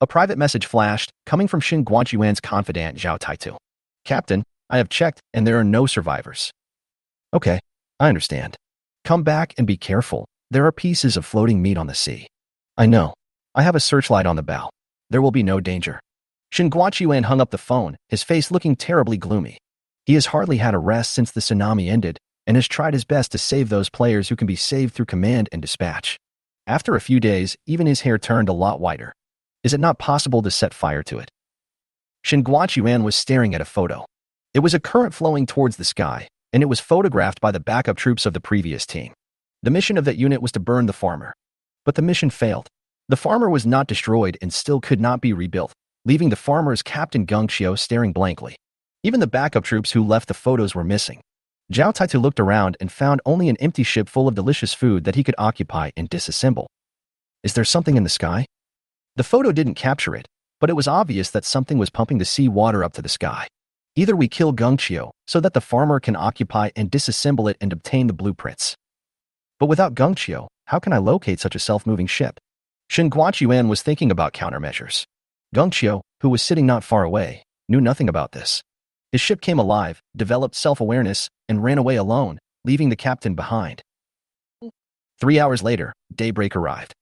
A: A private message flashed, coming from Shin Guanchuan's confidant Zhao Taitu. Captain, I have checked, and there are no survivors. Okay, I understand. Come back and be careful. There are pieces of floating meat on the sea. I know. I have a searchlight on the bow. There will be no danger. Shin Guanchuan hung up the phone, his face looking terribly gloomy. He has hardly had a rest since the tsunami ended, and has tried his best to save those players who can be saved through command and dispatch. After a few days, even his hair turned a lot whiter. Is it not possible to set fire to it? Shin Guanchuan was staring at a photo. It was a current flowing towards the sky, and it was photographed by the backup troops of the previous team. The mission of that unit was to burn the farmer. But the mission failed. The farmer was not destroyed and still could not be rebuilt, leaving the farmer's Captain Gungchio staring blankly. Even the backup troops who left the photos were missing. Zhao Taitu looked around and found only an empty ship full of delicious food that he could occupy and disassemble. Is there something in the sky? The photo didn't capture it, but it was obvious that something was pumping the sea water up to the sky. Either we kill Gungchio so that the farmer can occupy and disassemble it and obtain the blueprints. But without Gungchio, how can I locate such a self-moving ship? Shin Guanchuan was thinking about countermeasures. Gungchio, who was sitting not far away, knew nothing about this. His ship came alive, developed self-awareness, and ran away alone, leaving the captain behind. 3 hours later, daybreak arrived.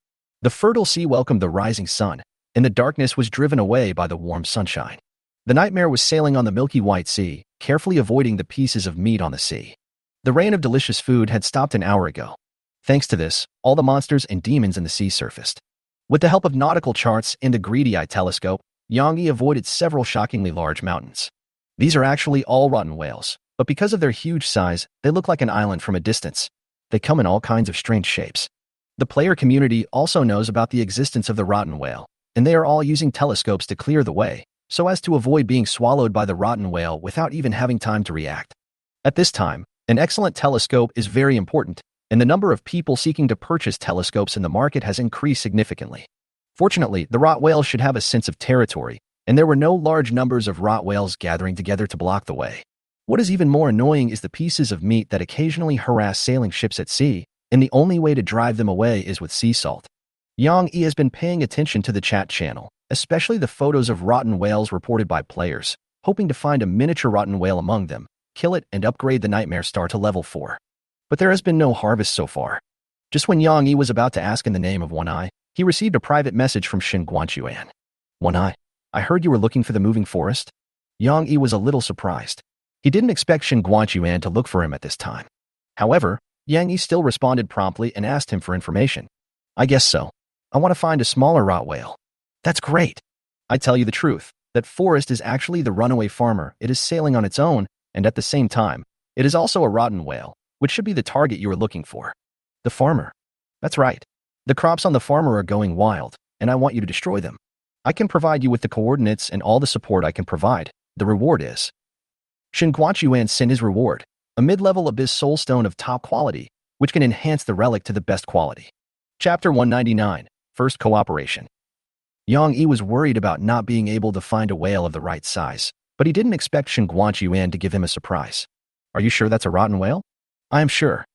A: The fertile sea welcomed the rising sun, and the darkness was driven away by the warm sunshine. The Nightmare was sailing on the milky white sea, carefully avoiding the pieces of meat on the sea. The rain of delicious food had stopped an hour ago. Thanks to this, all the monsters and demons in the sea surfaced. With the help of nautical charts and the greedy eye telescope, Yang Yi avoided several shockingly large mountains. These are actually all rotten whales, but because of their huge size, they look like an island from a distance. They come in all kinds of strange shapes. The player community also knows about the existence of the rotten whale, and they are all using telescopes to clear the way, so as to avoid being swallowed by the rotten whale without even having time to react. At this time, an excellent telescope is very important, and the number of people seeking to purchase telescopes in the market has increased significantly. Fortunately, the rot whales should have a sense of territory, and there were no large numbers of rot whales gathering together to block the way. What is even more annoying is the pieces of meat that occasionally harass sailing ships at sea, and the only way to drive them away is with sea salt. Yang Yi has been paying attention to the chat channel, especially the photos of rotten whales reported by players, hoping to find a miniature rotten whale among them, kill it, and upgrade the Nightmare Star to level 4. But there has been no harvest so far. Just when Yang Yi was about to ask in the name of One Eye, he received a private message from Shin Guanchuan. One Eye, I heard you were looking for the moving forest? Yang Yi was a little surprised. He didn't expect Shin Guanchuan to look for him at this time. However, Yang Yi still responded promptly and asked him for information. I guess so. I want to find a smaller rot whale. That's great. I tell you the truth, that forest is actually the runaway farmer. It is sailing on its own, and at the same time, it is also a rotten whale, which should be the target you are looking for. The farmer. That's right. The crops on the farmer are going wild, and I want you to destroy them. I can provide you with the coordinates and all the support I can provide. The reward is. Shin Guanchuan sent his reward, a mid-level abyss soulstone of top quality, which can enhance the relic to the best quality. Chapter 199, First Cooperation. Yang Yi was worried about not being able to find a whale of the right size, but he didn't expect Shin Guanchuan to give him a surprise. Are you sure that's a rotten whale? I am sure.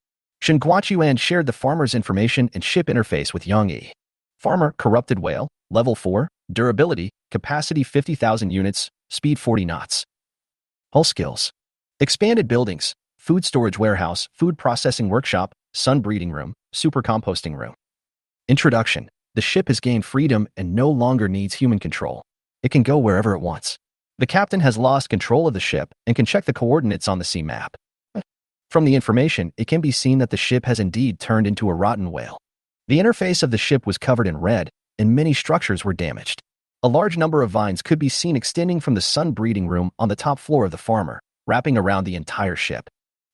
A: Shin Guanchuan shared the farmer's information and ship interface with Yang Yi. Farmer, corrupted whale, level 4, durability, capacity 50,000 units, speed 40 knots. Hull skills. Expanded buildings, food storage warehouse, food processing workshop, sun breeding room, super composting room. Introduction. The ship has gained freedom and no longer needs human control. It can go wherever it wants. The captain has lost control of the ship and can check the coordinates on the sea map. From the information, it can be seen that the ship has indeed turned into a rotten whale. The interface of the ship was covered in red, and many structures were damaged. A large number of vines could be seen extending from the sun breeding room on the top floor of the farmer, wrapping around the entire ship.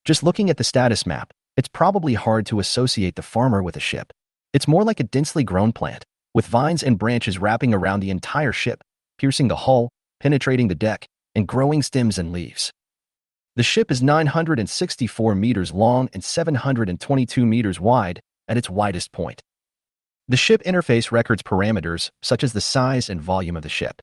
A: Just looking at the status map, it's probably hard to associate the farmer with a ship. It's more like a densely grown plant, with vines and branches wrapping around the entire ship, piercing the hull, penetrating the deck, and growing stems and leaves. The ship is 964 meters long and 722 meters wide at its widest point. The ship interface records parameters such as the size and volume of the ship.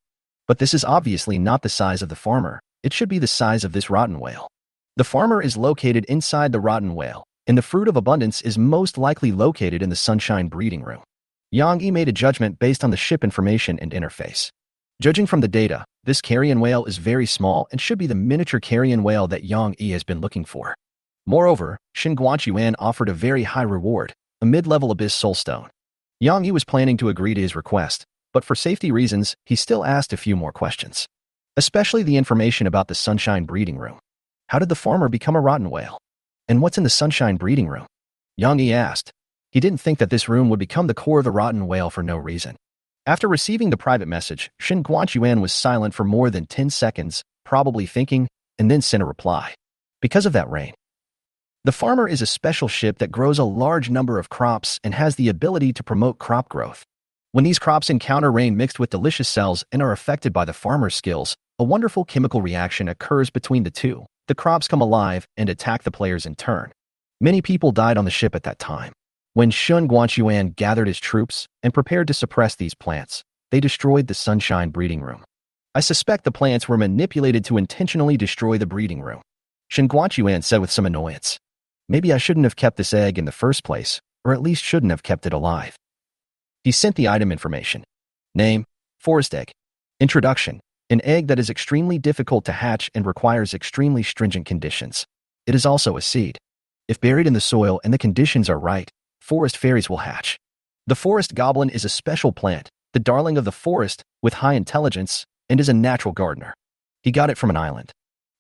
A: But this is obviously not the size of the farmer. It should be the size of this rotten whale. The farmer is located inside the rotten whale, and the fruit of abundance is most likely located in the sunshine breeding room. Yang Yi made a judgment based on the ship information and interface. Judging from the data, this carrion whale is very small and should be the miniature carrion whale that Yang Yi has been looking for. Moreover, Shin Guanchuan offered a very high reward, a mid-level abyss soulstone. Yang Yi was planning to agree to his request, but for safety reasons, he still asked a few more questions. Especially the information about the sunshine breeding room. How did the farmer become a rotten whale? And what's in the sunshine breeding room? Yang Yi asked. He didn't think that this room would become the core of the rotten whale for no reason. After receiving the private message, Shin Guanchuan was silent for more than 10 seconds, probably thinking, and then sent a reply. Because of that rain. The farmer is a special ship that grows a large number of crops and has the ability to promote crop growth. When these crops encounter rain mixed with delicious cells and are affected by the farmer's skills, a wonderful chemical reaction occurs between the two. The crops come alive and attack the players in turn. Many people died on the ship at that time. When Shin Guanchuan gathered his troops and prepared to suppress these plants, they destroyed the sunshine breeding room. I suspect the plants were manipulated to intentionally destroy the breeding room. Shin Guanchuan said with some annoyance. Maybe I shouldn't have kept this egg in the first place, or at least shouldn't have kept it alive. He sent the item information. Name, forest egg. Introduction, an egg that is extremely difficult to hatch and requires extremely stringent conditions. It is also a seed. If buried in the soil and the conditions are right, forest fairies will hatch. The forest goblin is a special plant, the darling of the forest, with high intelligence, and is a natural gardener. He got it from an island.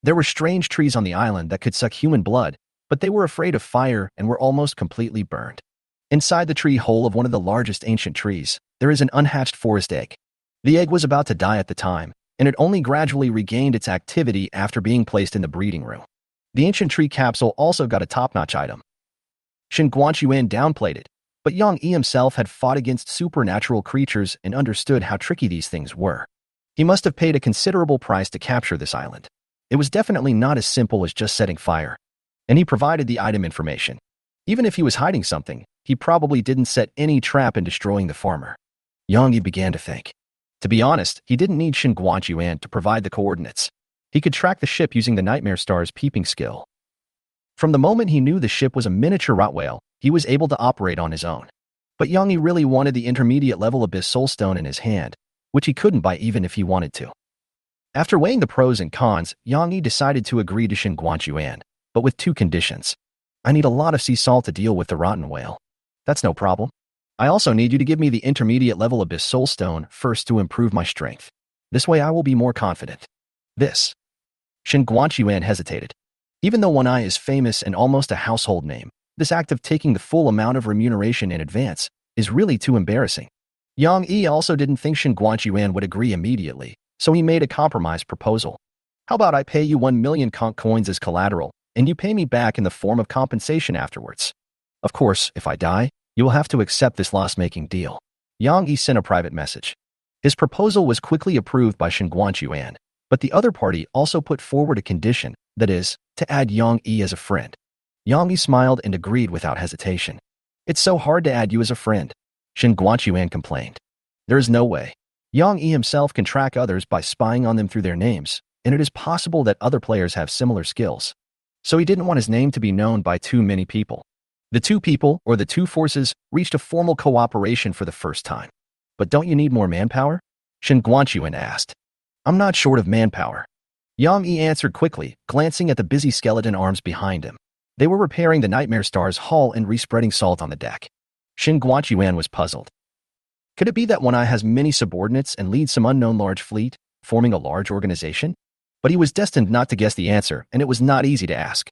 A: There were strange trees on the island that could suck human blood, but they were afraid of fire and were almost completely burned. Inside the tree hole of one of the largest ancient trees, there is an unhatched forest egg. The egg was about to die at the time, and it only gradually regained its activity after being placed in the breeding room. The ancient tree capsule also got a top-notch item. Shin Guanxuan downplayed it, but Yang Yi himself had fought against supernatural creatures and understood how tricky these things were. He must have paid a considerable price to capture this island. It was definitely not as simple as just setting fire. And he provided the item information. Even if he was hiding something, he probably didn't set any trap in destroying the farmer. Yang Yi began to think. To be honest, he didn't need Shin Guanxuan to provide the coordinates. He could track the ship using the Nightmare Star's peeping skill. From the moment he knew the ship was a miniature rot whale, he was able to operate on his own. But Yang Yi really wanted the intermediate-level Abyss Soulstone in his hand, which he couldn't buy even if he wanted to. After weighing the pros and cons, Yang Yi decided to agree to Shin Guanxuan, but with two conditions. I need a lot of sea salt to deal with the rotten whale. That's no problem. I also need you to give me the intermediate-level Abyss Soulstone first to improve my strength. This way I will be more confident. This. Shin Guanxuan hesitated. Even though One Eye is famous and almost a household name, this act of taking the full amount of remuneration in advance is really too embarrassing. Yang Yi also didn't think Shin Guanxuan would agree immediately, so he made a compromise proposal. How about I pay you 1 million conch coins as collateral, and you pay me back in the form of compensation afterwards? Of course, if I die, you will have to accept this loss-making deal. Yang Yi sent a private message. His proposal was quickly approved by Shin Guanxuan, but the other party also put forward a condition, that is, to add Yang Yi as a friend. Yang Yi smiled and agreed without hesitation. It's so hard to add you as a friend, Shin Guanxuan complained. There is no way. Yang Yi himself can track others by spying on them through their names, and it is possible that other players have similar skills. So he didn't want his name to be known by too many people. The two people, or the two forces, reached a formal cooperation for the first time. But don't you need more manpower? Shin Guanxuan asked. I'm not short of manpower. Yang Yi answered quickly, glancing at the busy skeleton arms behind him. They were repairing the Nightmare Star's hull and respreading salt on the deck. Shin Guanxuan was puzzled. Could it be that One Eye has many subordinates and leads some unknown large fleet, forming a large organization? But he was destined not to guess the answer, and it was not easy to ask.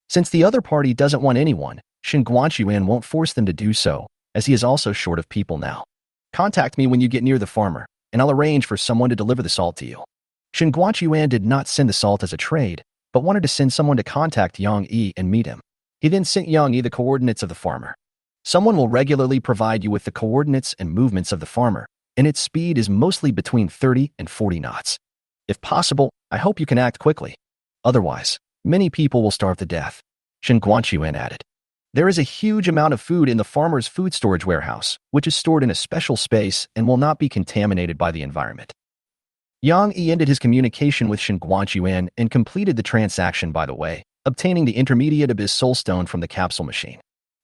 A: Since the other party doesn't want anyone, Shin Guanxuan won't force them to do so, as he is also short of people now. Contact me when you get near the farmer, and I'll arrange for someone to deliver the salt to you. Shin Guanxuan did not send the salt as a trade, but wanted to send someone to contact Yang Yi and meet him. He then sent Yang Yi the coordinates of the farmer. Someone will regularly provide you with the coordinates and movements of the farmer, and its speed is mostly between 30 and 40 knots. If possible, I hope you can act quickly. Otherwise, many people will starve to death, Shin Guanxuan added. There is a huge amount of food in the farmer's food storage warehouse, which is stored in a special space and will not be contaminated by the environment. Yang Yi ended his communication with Shin Guanxuan and completed the transaction by the way, obtaining the intermediate Abyss Soulstone from the capsule machine.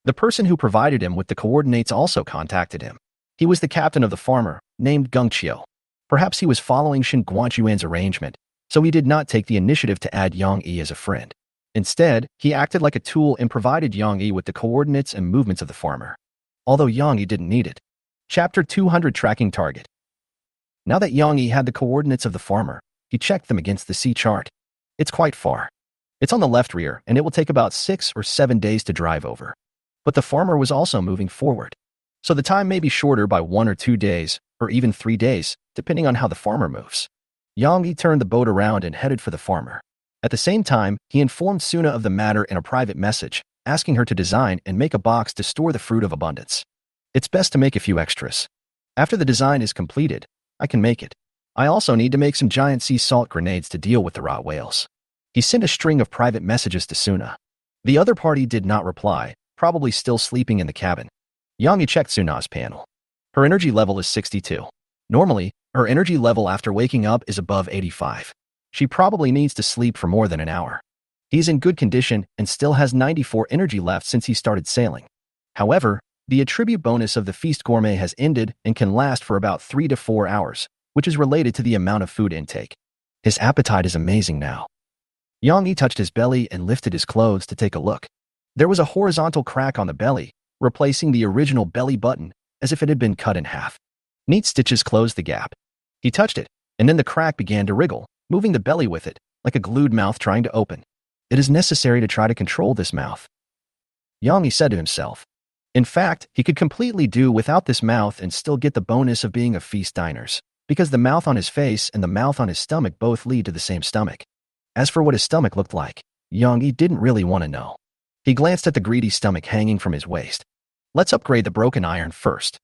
A: The person who provided him with the coordinates also contacted him. He was the captain of the farmer, named Gung Qiu. Perhaps he was following Shin Guanxuan's arrangement, so he did not take the initiative to add Yang Yi as a friend. Instead, he acted like a tool and provided Yang Yi with the coordinates and movements of the farmer. Although Yang Yi didn't need it. Chapter 200 Tracking Target. Now that Yang Yi had the coordinates of the farmer, he checked them against the sea chart. It's quite far. It's on the left rear, and it will take about 6 or 7 days to drive over. But the farmer was also moving forward. So the time may be shorter by 1 or 2 days, or even 3 days, depending on how the farmer moves. Yang Yi turned the boat around and headed for the farmer. At the same time, he informed Suna of the matter in a private message, asking her to design and make a box to store the fruit of abundance. It's best to make a few extras. After the design is completed, I can make it. I also need to make some giant sea salt grenades to deal with the rot whales. He sent a string of private messages to Suna. The other party did not reply, probably still sleeping in the cabin. Yang Yi checked Suna's panel. Her energy level is 62. Normally, her energy level after waking up is above 85. She probably needs to sleep for more than an hour. He's in good condition and still has 94 energy left since he started sailing. However, the attribute bonus of the Feast Gourmet has ended and can last for about 3 to 4 hours, which is related to the amount of food intake. His appetite is amazing now. Yang Yi touched his belly and lifted his clothes to take a look. There was a horizontal crack on the belly, replacing the original belly button as if it had been cut in half. Neat stitches closed the gap. He touched it, and then the crack began to wriggle, moving the belly with it, like a glued mouth trying to open. It is necessary to try to control this mouth, Yang Yi said to himself. In fact, he could completely do without this mouth and still get the bonus of being a feast diners, because the mouth on his face and the mouth on his stomach both lead to the same stomach. As for what his stomach looked like, Yang Yi didn't really want to know. He glanced at the greedy stomach hanging from his waist. Let's upgrade the broken iron first.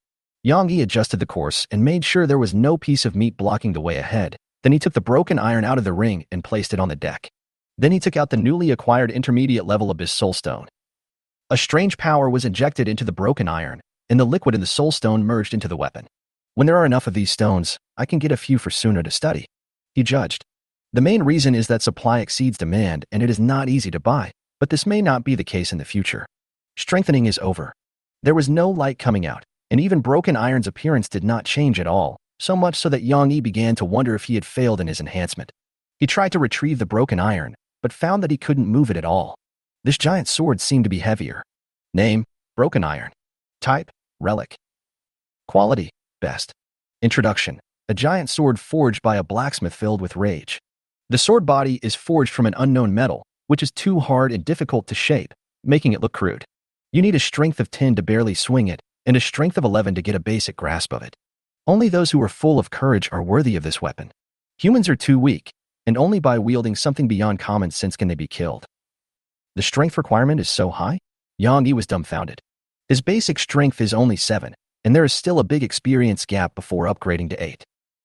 A: Yang Yi adjusted the course and made sure there was no piece of meat blocking the way ahead. Then he took the broken iron out of the ring and placed it on the deck. Then he took out the newly acquired intermediate level Abyss Soul Stone. A strange power was injected into the broken iron, and the liquid in the Soul Stone merged into the weapon. When there are enough of these stones, I can get a few for Suna to study, he judged. The main reason is that supply exceeds demand and it is not easy to buy, but this may not be the case in the future. Strengthening is over. There was no light coming out, and even broken iron's appearance did not change at all, so much so that Yang Yi began to wonder if he had failed in his enhancement. He tried to retrieve the broken iron, but found that he couldn't move it at all. This giant sword seemed to be heavier. Name, broken iron. Type, relic. Quality, best. Introduction, a giant sword forged by a blacksmith filled with rage. The sword body is forged from an unknown metal, which is too hard and difficult to shape, making it look crude. You need a strength of 10 to barely swing it, and a strength of 11 to get a basic grasp of it. Only those who are full of courage are worthy of this weapon. Humans are too weak, and only by wielding something beyond common sense can they be killed. The strength requirement is so high? Yang Yi was dumbfounded. His basic strength is only 7, and there is still a big experience gap before upgrading to 8.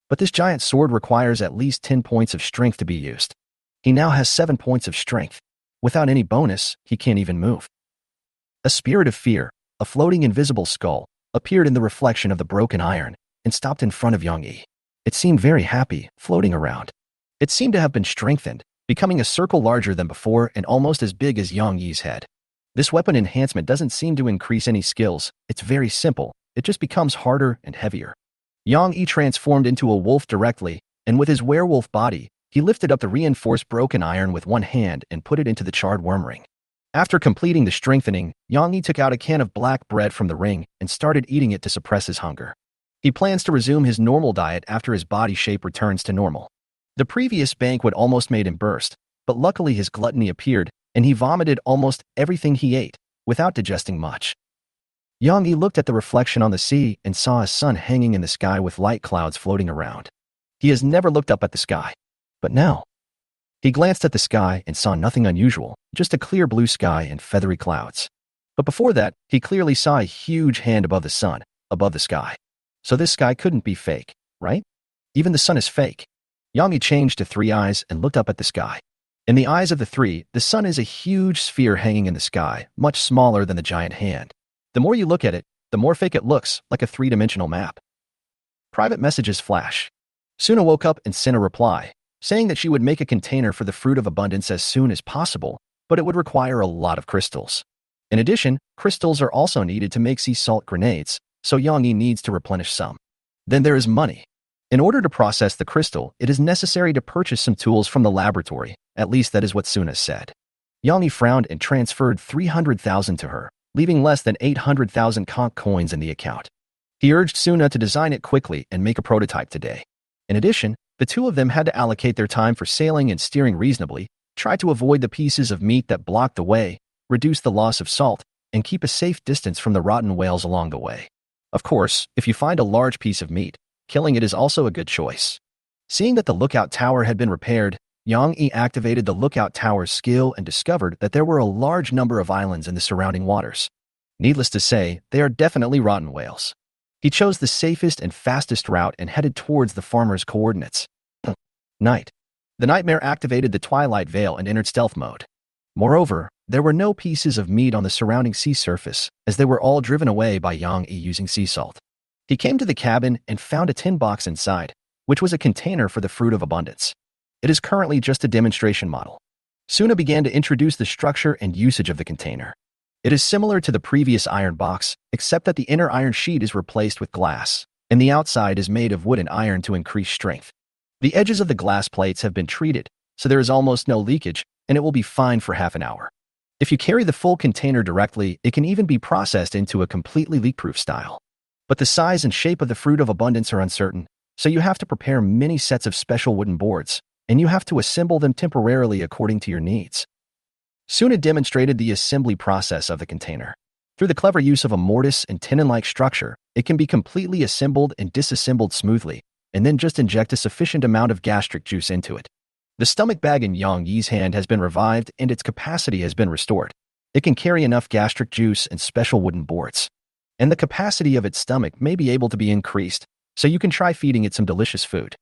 A: But this giant sword requires at least 10 points of strength to be used. He now has 7 points of strength. Without any bonus, he can't even move. A spirit of fear, a floating invisible skull, appeared in the reflection of the broken iron and stopped in front of Yang Yi. It seemed very happy, floating around. It seemed to have been strengthened, becoming a circle larger than before and almost as big as Yang Yi's head. This weapon enhancement doesn't seem to increase any skills. It's very simple. It just becomes harder and heavier. Yang Yi transformed into a wolf directly, and with his werewolf body, he lifted up the reinforced broken iron with one hand and put it into the charred worm ring. After completing the strengthening, Yang Yi took out a can of black bread from the ring and started eating it to suppress his hunger. He plans to resume his normal diet after his body shape returns to normal. The previous banquet almost made him burst, but luckily his gluttony appeared, and he vomited almost everything he ate, without digesting much. Yang Yi looked at the reflection on the sea and saw a sun hanging in the sky with light clouds floating around. He has never looked up at the sky. But now, he glanced at the sky and saw nothing unusual, just a clear blue sky and feathery clouds. But before that, he clearly saw a huge hand above the sun, above the sky. So this sky couldn't be fake, right? Even the sun is fake. Yang Yi changed to 3 eyes and looked up at the sky. In the eyes of the 3, the sun is a huge sphere hanging in the sky, much smaller than the giant hand. The more you look at it, the more fake it looks, like a 3-dimensional map. Private messages flash. Suna woke up and sent a reply, saying that she would make a container for the fruit of abundance as soon as possible, but it would require a lot of crystals. In addition, crystals are also needed to make sea salt grenades, so Yang Yi needs to replenish some. Then there is money. In order to process the crystal, it is necessary to purchase some tools from the laboratory, at least that is what Suna said. Yang Yi frowned and transferred 300,000 to her, leaving less than 800,000 conch coins in the account. He urged Suna to design it quickly and make a prototype today. In addition, the two of them had to allocate their time for sailing and steering reasonably, try to avoid the pieces of meat that blocked the way, reduce the loss of salt, and keep a safe distance from the rotten whales along the way. Of course, if you find a large piece of meat, killing it is also a good choice. Seeing that the lookout tower had been repaired, Yang Yi activated the lookout tower's skill and discovered that there were a large number of islands in the surrounding waters. Needless to say, they are definitely rotten whales. He chose the safest and fastest route and headed towards the farmer's coordinates. Night. The nightmare activated the twilight veil and entered stealth mode. Moreover, there were no pieces of meat on the surrounding sea surface, as they were all driven away by Yang Yi using sea salt. He came to the cabin and found a tin box inside, which was a container for the fruit of abundance. It is currently just a demonstration model. Suna began to introduce the structure and usage of the container. It is similar to the previous iron box, except that the inner iron sheet is replaced with glass, and the outside is made of wood and iron to increase strength. The edges of the glass plates have been treated, so there is almost no leakage, and it will be fine for half an hour. If you carry the full container directly, it can even be processed into a completely leak-proof style. But the size and shape of the fruit of abundance are uncertain, so you have to prepare many sets of special wooden boards, and you have to assemble them temporarily according to your needs. Soon it demonstrated the assembly process of the container. Through the clever use of a mortise and tenon-like structure, it can be completely assembled and disassembled smoothly, and then just inject a sufficient amount of gastric juice into it. The stomach bag in Yang Yi's hand has been revived and its capacity has been restored. It can carry enough gastric juice and special wooden boards. And the capacity of its stomach may be able to be increased, so you can try feeding it some delicious food.